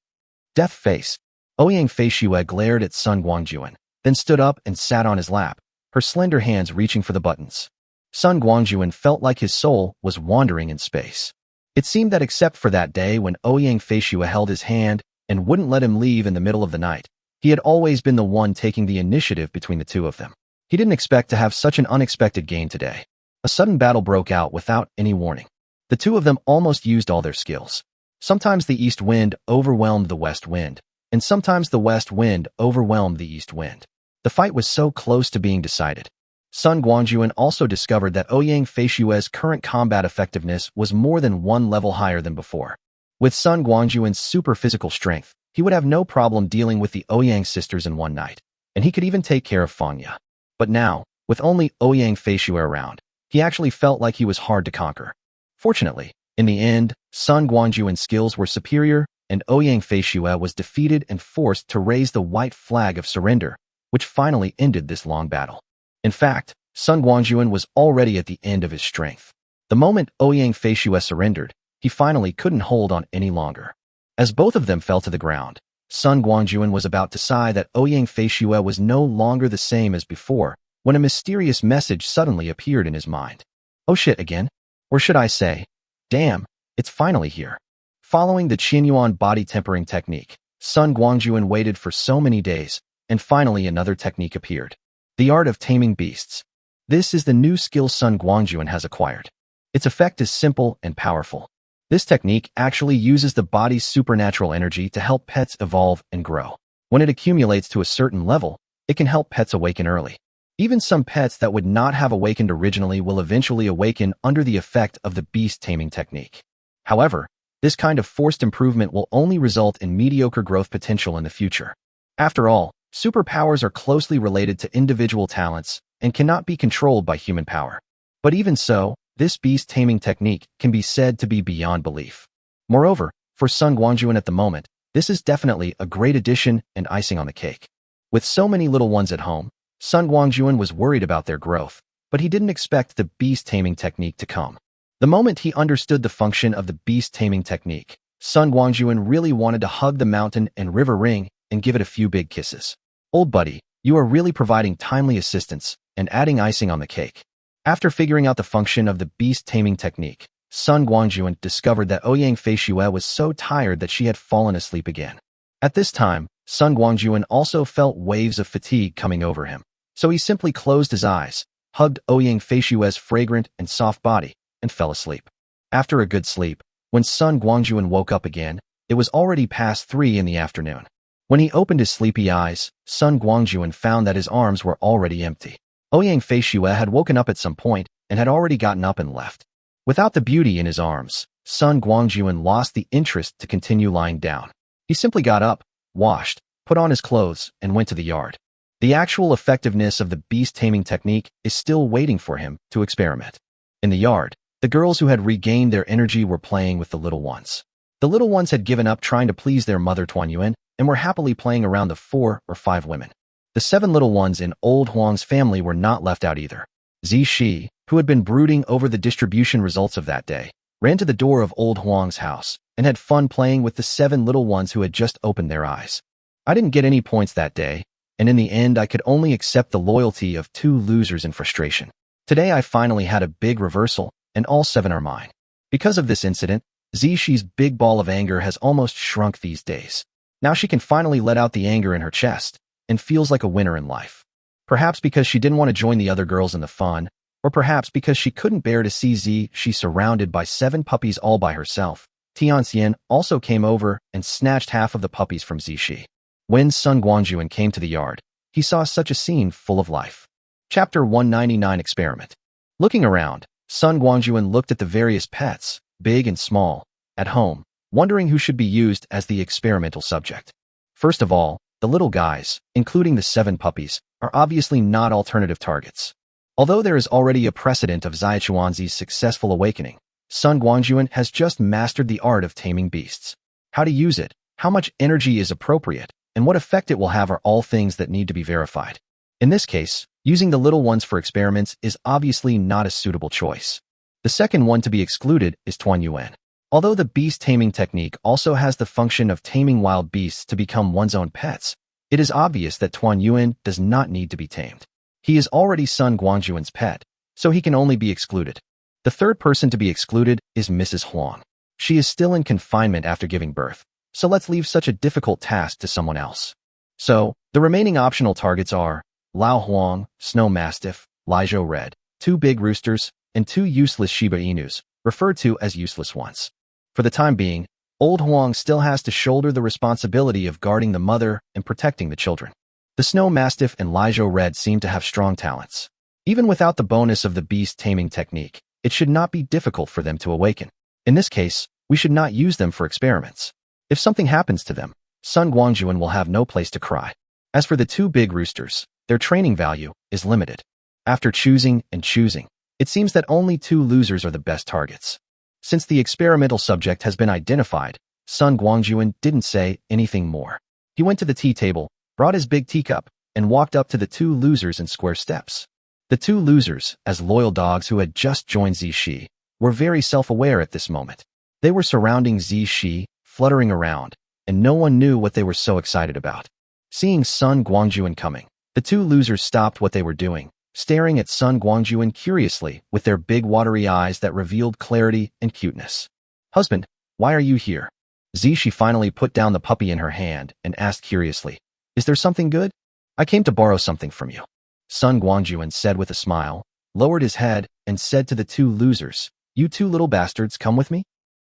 Death face. Ouyang Fei Shui glared at Sun Guangjun, then stood up and sat on his lap, her slender hands reaching for the buttons. Sun Guangjun felt like his soul was wandering in space. It seemed that except for that day when Ouyang Fei Shui held his hand and wouldn't let him leave in the middle of the night, he had always been the one taking the initiative between the two of them. He didn't expect to have such an unexpected gain today. A sudden battle broke out without any warning. The two of them almost used all their skills. Sometimes the east wind overwhelmed the west wind, and sometimes the west wind overwhelmed the east wind. The fight was so close to being decided. Sun Guangjun also discovered that Ouyang Fei Shui's current combat effectiveness was more than one level higher than before. With Sun Guangjun's super physical strength, he would have no problem dealing with the Ouyang sisters in one night, and he could even take care of Fangya. But now, with only Ouyang Fei Shui around, he actually felt like he was hard to conquer. Fortunately, in the end, Sun Guangjun's skills were superior, and Ouyang Fei Shui was defeated and forced to raise the white flag of surrender, which finally ended this long battle. In fact, Sun Guangjun was already at the end of his strength. The moment Ouyang Fei Shui surrendered, he finally couldn't hold on any longer. As both of them fell to the ground, Sun Guangjun was about to sigh that Ouyang Fei Shui was no longer the same as before, when a mysterious message suddenly appeared in his mind. Oh shit again? Or should I say, damn, it's finally here. Following the Qinyuan body tempering technique, Sun Guangjun waited for so many days, and finally another technique appeared. The art of taming beasts. This is the new skill Sun Guangjun has acquired. Its effect is simple and powerful. This technique actually uses the body's supernatural energy to help pets evolve and grow. When it accumulates to a certain level, it can help pets awaken early. Even some pets that would not have awakened originally will eventually awaken under the effect of the beast taming technique. However, this kind of forced improvement will only result in mediocre growth potential in the future. After all, superpowers are closely related to individual talents and cannot be controlled by human power. But even so, this beast taming technique can be said to be beyond belief. Moreover, for Sun Guangjun at the moment, this is definitely a great addition and icing on the cake. With so many little ones at home, Sun Guangjun was worried about their growth, but he didn't expect the beast taming technique to come. The moment he understood the function of the beast taming technique, Sun Guangjun really wanted to hug the mountain and river ring and give it a few big kisses. Old buddy, you are really providing timely assistance and adding icing on the cake. After figuring out the function of the beast taming technique, Sun Guangjun discovered that Ouyang Fei Shui was so tired that she had fallen asleep again. At this time, Sun Guangjun also felt waves of fatigue coming over him, so he simply closed his eyes, hugged Ouyang Fei Shui's fragrant and soft body, and fell asleep. After a good sleep, when Sun Guangjun woke up again, it was already past 3 in the afternoon. When he opened his sleepy eyes, Sun Guangjun found that his arms were already empty. Ouyang Fei Shui had woken up at some point and had already gotten up and left. Without the beauty in his arms, Sun Guangjun lost the interest to continue lying down. He simply got up, washed, put on his clothes, and went to the yard. The actual effectiveness of the beast taming technique is still waiting for him to experiment. In the yard, the girls who had regained their energy were playing with the little ones. The little ones had given up trying to please their mother Tuanyuan and were happily playing around the 4 or 5 women. The 7 little ones in old Huang's family were not left out either. Zishi, who had been brooding over the distribution results of that day, ran to the door of old Huang's house and had fun playing with the 7 little ones who had just opened their eyes. I didn't get any points that day, and in the end I could only accept the loyalty of 2 losers in frustration. Today I finally had a big reversal, and all 7 are mine. Because of this incident, Zishi's big ball of anger has almost shrunk these days. Now she can finally let out the anger in her chest, and feels like a winner in life. Perhaps because she didn't want to join the other girls in the fun, or perhaps because she couldn't bear to see Zishi surrounded by 7 puppies all by herself. Tianxian also came over and snatched half of the puppies from Zishi. When Sun Guangjun came to the yard, he saw such a scene full of life. Chapter 199 Experiment. Looking around, Sun Guangjun looked at the various pets, big and small, at home, wondering who should be used as the experimental subject. First of all, the little guys, including the 7 puppies, are obviously not alternative targets. Although there is already a precedent of Zaichuanzi's successful awakening, Sun Guangjun has just mastered the art of taming beasts. How to use it, How much energy is appropriate, and what effect it will have are all things that need to be verified. In this case, using the little ones for experiments is obviously not a suitable choice. The second one to be excluded is Tuanyuan. Although the beast taming technique also has the function of taming wild beasts to become one's own pets, it is obvious that Tuanyuan does not need to be tamed. He is already Sun Guangjun's pet, so he can only be excluded. The third person to be excluded is Mrs. Huang. She is still in confinement after giving birth, so let's leave such a difficult task to someone else. So, the remaining optional targets are Lao Huang, Snow Mastiff, Lijo Red, 2 big roosters, and 2 useless Shiba Inus, referred to as useless ones. For the time being, Old Huang still has to shoulder the responsibility of guarding the mother and protecting the children. The Snow Mastiff and Lijo Red seem to have strong talents. Even without the bonus of the beast taming technique, it should not be difficult for them to awaken. In this case, we should not use them for experiments. If something happens to them, Sun Guangjun will have no place to cry. As for the 2 big roosters, their training value is limited. After choosing and choosing, it seems that only 2 losers are the best targets. Since the experimental subject has been identified, Sun Guangjun didn't say anything more. He went to the tea table, brought his big teacup, and walked up to the 2 losers in square steps. The 2 losers, as loyal dogs who had just joined Zishi, were very self-aware at this moment. They were surrounding Zishi, fluttering around, and no one knew what they were so excited about. Seeing Sun Guangjun coming, the 2 losers stopped what they were doing, staring at Sun Guangjun curiously with their big watery eyes that revealed clarity and cuteness. "Husband, why are you here?" Zishi finally put down the puppy in her hand and asked curiously, "Is there something good?" "I came to borrow something from you," Sun Guangjun said with a smile, lowered his head, and said to the 2 losers, "You 2 little bastards, come with me?"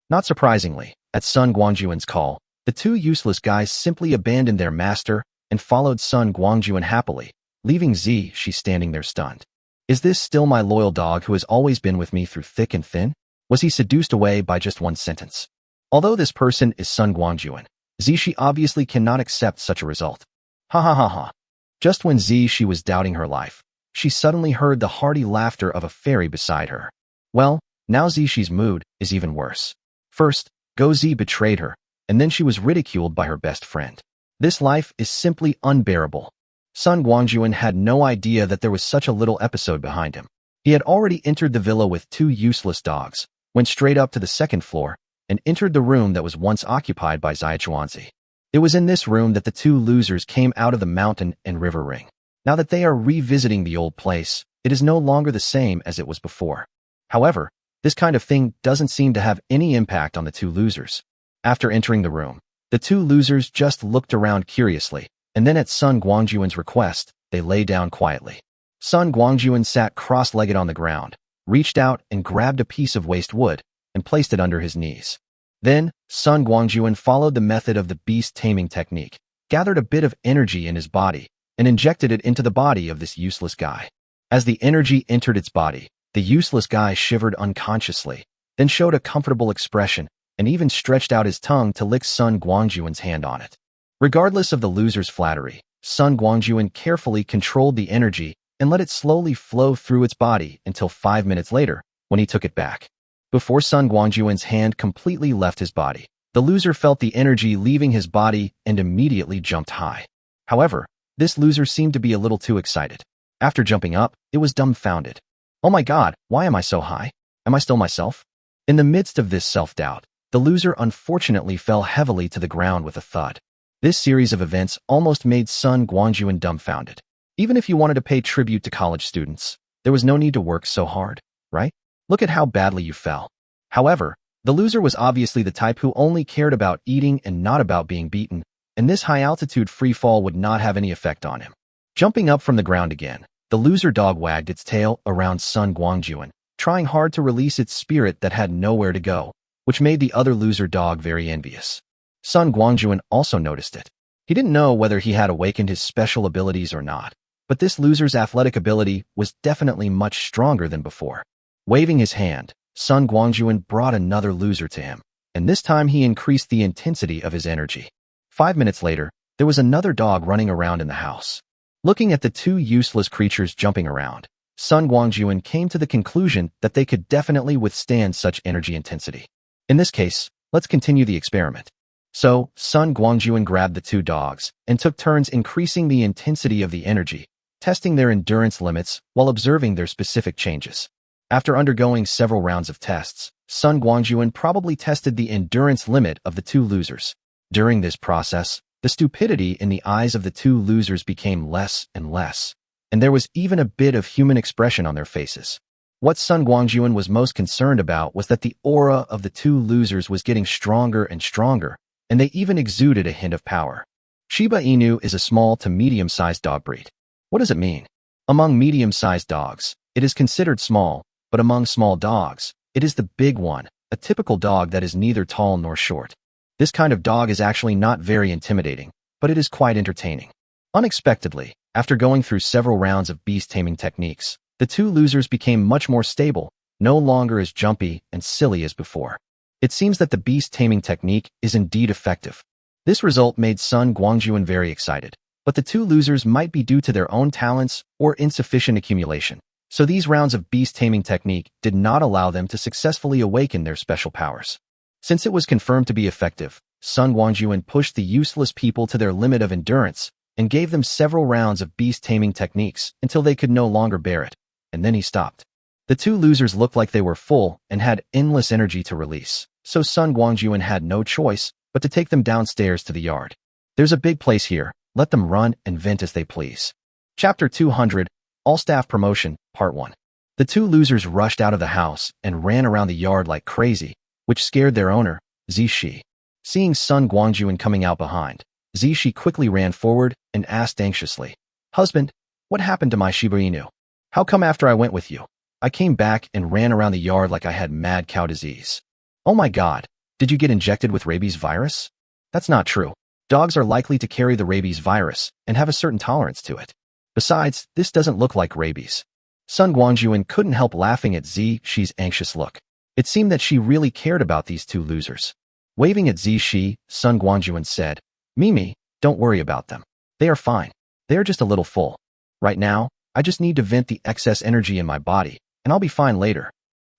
Not surprisingly, at Sun Guangjun's call, the 2 useless guys simply abandoned their master and followed Sun Guangjun happily, leaving Zishi standing there stunned. Is this still my loyal dog who has always been with me through thick and thin? Was he seduced away by just one sentence? Although this person is Sun Guangjun, Zishi obviously cannot accept such a result. Ha ha ha ha. Just when Zishi was doubting her life, she suddenly heard the hearty laughter of a fairy beside her. Well, now Zishi's mood is even worse. First, Gozi betrayed her, and then she was ridiculed by her best friend. This life is simply unbearable. Sun Guangjun had no idea that there was such a little episode behind him. He had already entered the villa with 2 useless dogs, went straight up to the 2nd floor, and entered the room that was once occupied by Zaichuanzi. It was in this room that the 2 losers came out of the mountain and river ring. Now that they are revisiting the old place, it is no longer the same as it was before. However, this kind of thing doesn't seem to have any impact on the 2 losers. After entering the room, the 2 losers just looked around curiously, and then at Sun Guangjun's request, they lay down quietly. Sun Guangjun sat cross-legged on the ground, reached out and grabbed a piece of waste wood, and placed it under his knees. Then, Sun Guangjun followed the method of the beast taming technique, gathered a bit of energy in his body, and injected it into the body of this useless guy. As the energy entered its body, the useless guy shivered unconsciously, then showed a comfortable expression, and even stretched out his tongue to lick Sun Guangjun's hand on it. Regardless of the loser's flattery, Sun Guangjun carefully controlled the energy and let it slowly flow through its body until 5 minutes later, when he took it back. Before Sun Guangjun's hand completely left his body, the loser felt the energy leaving his body and immediately jumped high. However, this loser seemed to be a little too excited. After jumping up, it was dumbfounded. "Oh my god, why am I so high? Am I still myself?" In the midst of this self-doubt, the loser unfortunately fell heavily to the ground with a thud. This series of events almost made Sun Guangjun dumbfounded. Even if you wanted to pay tribute to college students, there was no need to work so hard, right? Look at how badly you fell. However, the loser was obviously the type who only cared about eating and not about being beaten, and this high-altitude freefall would not have any effect on him. Jumping up from the ground again, the loser dog wagged its tail around Sun Guangjun, trying hard to release its spirit that had nowhere to go, which made the other loser dog very envious. Sun Guangjun also noticed it. He didn't know whether he had awakened his special abilities or not, but this loser's athletic ability was definitely much stronger than before. Waving his hand, Sun Guangjun brought another loser to him, and this time he increased the intensity of his energy. 5 minutes later, there was another dog running around in the house. Looking at the 2 useless creatures jumping around, Sun Guangjun came to the conclusion that they could definitely withstand such energy intensity. In this case, let's continue the experiment. So, Sun Guangjun grabbed the two dogs and took turns increasing the intensity of the energy, testing their endurance limits while observing their specific changes. After undergoing several rounds of tests, Sun Guangjun probably tested the endurance limit of the two losers. During this process, the stupidity in the eyes of the two losers became less and less, and there was even a bit of human expression on their faces. What Sun Guangjun was most concerned about was that the aura of the two losers was getting stronger and stronger, and they even exuded a hint of power. Shiba Inu is a small to medium-sized dog breed. What does it mean? Among medium-sized dogs, it is considered small, but among small dogs, it is the big one, a typical dog that is neither tall nor short. This kind of dog is actually not very intimidating, but it is quite entertaining. Unexpectedly, after going through several rounds of beast taming techniques, the two losers became much more stable, no longer as jumpy and silly as before. It seems that the beast taming technique is indeed effective. This result made Sun Guangjun very excited, but the two losers might be due to their own talents or insufficient accumulation. So these rounds of beast taming technique did not allow them to successfully awaken their special powers. Since it was confirmed to be effective, Sun Guangjun pushed the useless people to their limit of endurance and gave them several rounds of beast taming techniques until they could no longer bear it, and then he stopped. The two losers looked like they were full and had endless energy to release, so Sun Guangjun had no choice but to take them downstairs to the yard. There's a big place here, let them run and vent as they please. Chapter 200, All Staff Promotion, Part 1. The two losers rushed out of the house and ran around the yard like crazy, which scared their owner, Zishi. Seeing Sun Guangjun coming out behind, Zishi quickly ran forward and asked anxiously, "Husband, what happened to my Shiba Inu? How come after I went with you, I came back and ran around the yard like I had mad cow disease? Oh my God, did you get injected with rabies virus? That's not true. Dogs are likely to carry the rabies virus and have a certain tolerance to it. Besides, this doesn't look like rabies." Sun Guangjun couldn't help laughing at Zishi's anxious look. It seemed that she really cared about these two losers. Waving at Zishi, Sun Guangjun said, "Mimi, don't worry about them. They are fine. They are just a little full. Right now, I just need to vent the excess energy in my body, and I'll be fine later."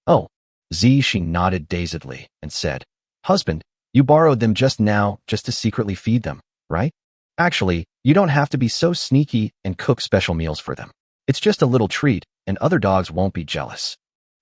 "Oh." Zishi nodded dazedly and said, "Husband, you borrowed them just now just to secretly feed them, right? Actually, you don't have to be so sneaky and cook special meals for them. It's just a little treat, and other dogs won't be jealous."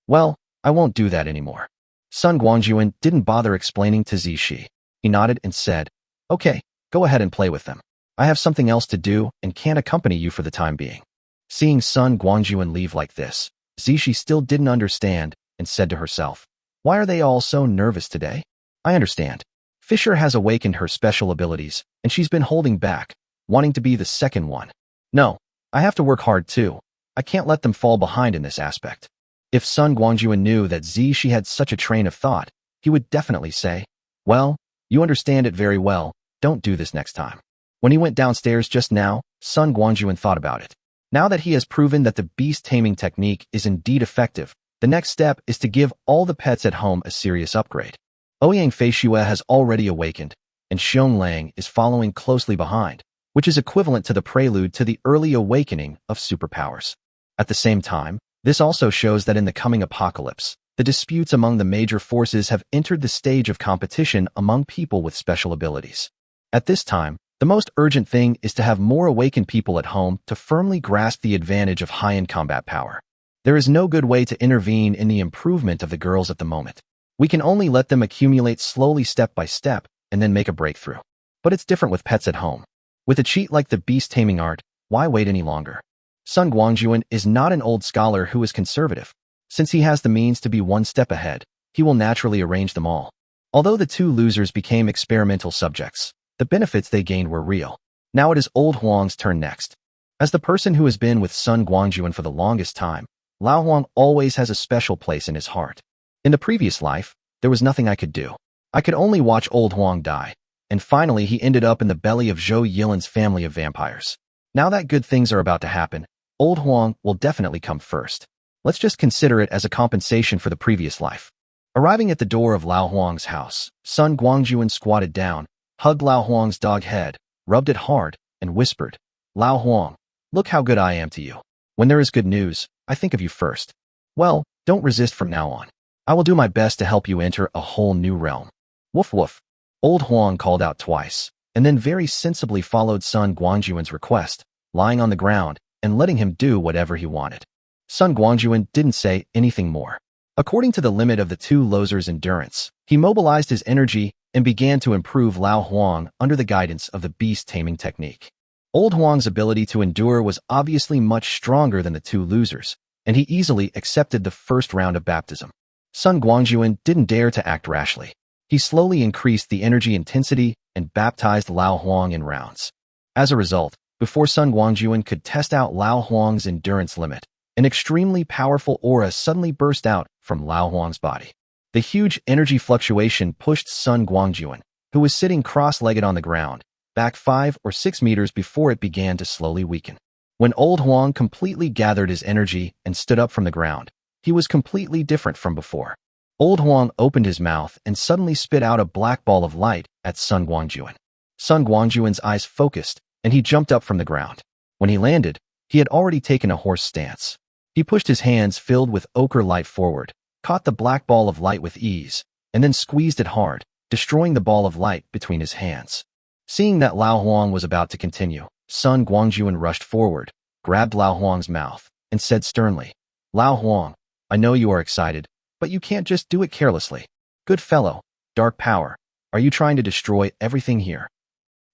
"Well, I won't do that anymore." Sun Guangjun didn't bother explaining to Zishi. He nodded and said, "Okay, go ahead and play with them. I have something else to do and can't accompany you for the time being." Seeing Sun Guangjun leave like this, Zishi still didn't understand and said to herself, "Why are they all so nervous today? I understand. Fisher has awakened her special abilities, and she's been holding back, wanting to be the second one. No, I have to work hard too. I can't let them fall behind in this aspect." If Sun Guangjun knew that Zishi had such a train of thought, he would definitely say, "Well, you understand it very well, don't do this next time." When he went downstairs just now, Sun Guangjun thought about it. Now that he has proven that the beast taming technique is indeed effective, the next step is to give all the pets at home a serious upgrade. Ouyang Feishue has already awakened, and Xionglang is following closely behind, which is equivalent to the prelude to the early awakening of superpowers. At the same time, this also shows that in the coming apocalypse, the disputes among the major forces have entered the stage of competition among people with special abilities. At this time, the most urgent thing is to have more awakened people at home to firmly grasp the advantage of high-end combat power. There is no good way to intervene in the improvement of the girls at the moment. We can only let them accumulate slowly step by step and then make a breakthrough. But it's different with pets at home. With a cheat like the beast taming art, why wait any longer? Sun Guangjun is not an old scholar who is conservative. Since he has the means to be one step ahead, he will naturally arrange them all. Although the two losers became experimental subjects, the benefits they gained were real. Now it is old Huang's turn next. As the person who has been with Sun Guangjun for the longest time, Lao Huang always has a special place in his heart. In the previous life, there was nothing I could do. I could only watch old Huang die, and finally he ended up in the belly of Zhou Yilin's family of vampires. Now that good things are about to happen, old Huang will definitely come first. Let's just consider it as a compensation for the previous life. Arriving at the door of Lao Huang's house, Sun Guangjun squatted down, hugged Lao Huang's dog head, rubbed it hard, and whispered, "Lao Huang, look how good I am to you. When there is good news, I think of you first. Well, don't resist from now on. I will do my best to help you enter a whole new realm." Woof woof. Old Huang called out twice, and then very sensibly followed Sun Guangjun's request, lying on the ground and letting him do whatever he wanted. Sun Guangjun didn't say anything more. According to the limit of the two losers' endurance, he mobilized his energy and began to improve Lao Huang under the guidance of the beast taming technique. Old Huang's ability to endure was obviously much stronger than the two losers, and he easily accepted the first round of baptism. Sun Guangjun didn't dare to act rashly. He slowly increased the energy intensity and baptized Lao Huang in rounds. As a result, before Sun Guangjun could test out Lao Huang's endurance limit, an extremely powerful aura suddenly burst out from Lao Huang's body. The huge energy fluctuation pushed Sun Guangjun, who was sitting cross-legged on the ground, back 5 or 6 meters before it began to slowly weaken. When Old Huang completely gathered his energy and stood up from the ground, he was completely different from before. Old Huang opened his mouth and suddenly spit out a black ball of light at Sun Guangjun. Sun Guangjun's eyes focused, and he jumped up from the ground. When he landed, he had already taken a horse stance. He pushed his hands filled with ochre light forward, caught the black ball of light with ease, and then squeezed it hard, destroying the ball of light between his hands. Seeing that Lao Huang was about to continue, Sun Guangjun rushed forward, grabbed Lao Huang's mouth, and said sternly, "Lao Huang, I know you are excited, but you can't just do it carelessly. Good fellow, dark power, are you trying to destroy everything here?"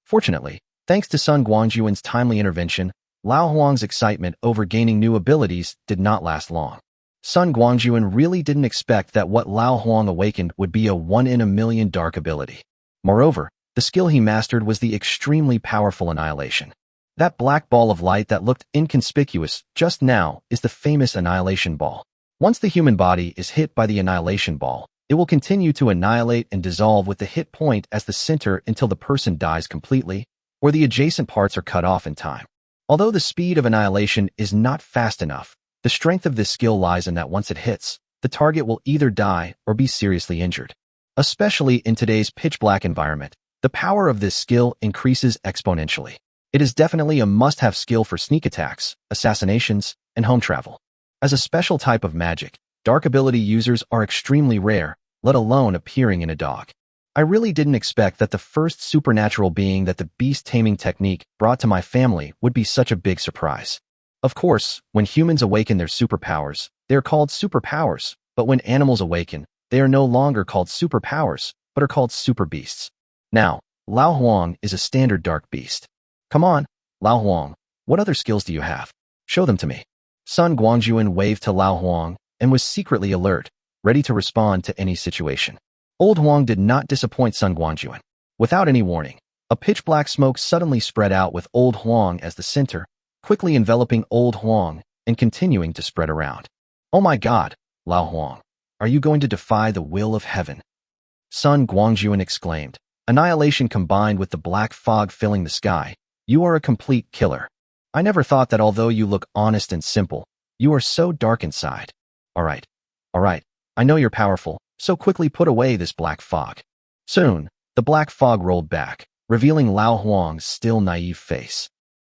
Fortunately, thanks to Sun Guangjun's timely intervention, Lao Huang's excitement over gaining new abilities did not last long. Sun Guangjun really didn't expect that what Lao Huang awakened would be a 1 in a million dark ability. Moreover, the skill he mastered was the extremely powerful annihilation. That black ball of light that looked inconspicuous just now is the famous annihilation ball. Once the human body is hit by the annihilation ball, it will continue to annihilate and dissolve with the hit point as the center until the person dies completely, or the adjacent parts are cut off in time. Although the speed of annihilation is not fast enough, the strength of this skill lies in that once it hits, the target will either die or be seriously injured. Especially in today's pitch-black environment, the power of this skill increases exponentially. It is definitely a must-have skill for sneak attacks, assassinations, and home travel. As a special type of magic, dark ability users are extremely rare, let alone appearing in a dog. I really didn't expect that the first supernatural being that the beast taming technique brought to my family would be such a big surprise. Of course, when humans awaken their superpowers, they are called superpowers, but when animals awaken, they are no longer called superpowers, but are called super beasts. Now, Lao Huang is a standard dark beast. Come on, Lao Huang, what other skills do you have? Show them to me. Sun Guangjun waved to Lao Huang and was secretly alert, ready to respond to any situation. Old Huang did not disappoint Sun Guangjun. Without any warning, a pitch-black smoke suddenly spread out with Old Huang as the center, quickly enveloping Old Huang and continuing to spread around. "Oh my God, Lao Huang, are you going to defy the will of heaven?" Sun Guangjun exclaimed. "Annihilation combined with the black fog filling the sky, you are a complete killer. I never thought that although you look honest and simple, you are so dark inside. All right, I know you're powerful, so quickly put away this black fog." Soon, the black fog rolled back, revealing Lao Huang's still naive face.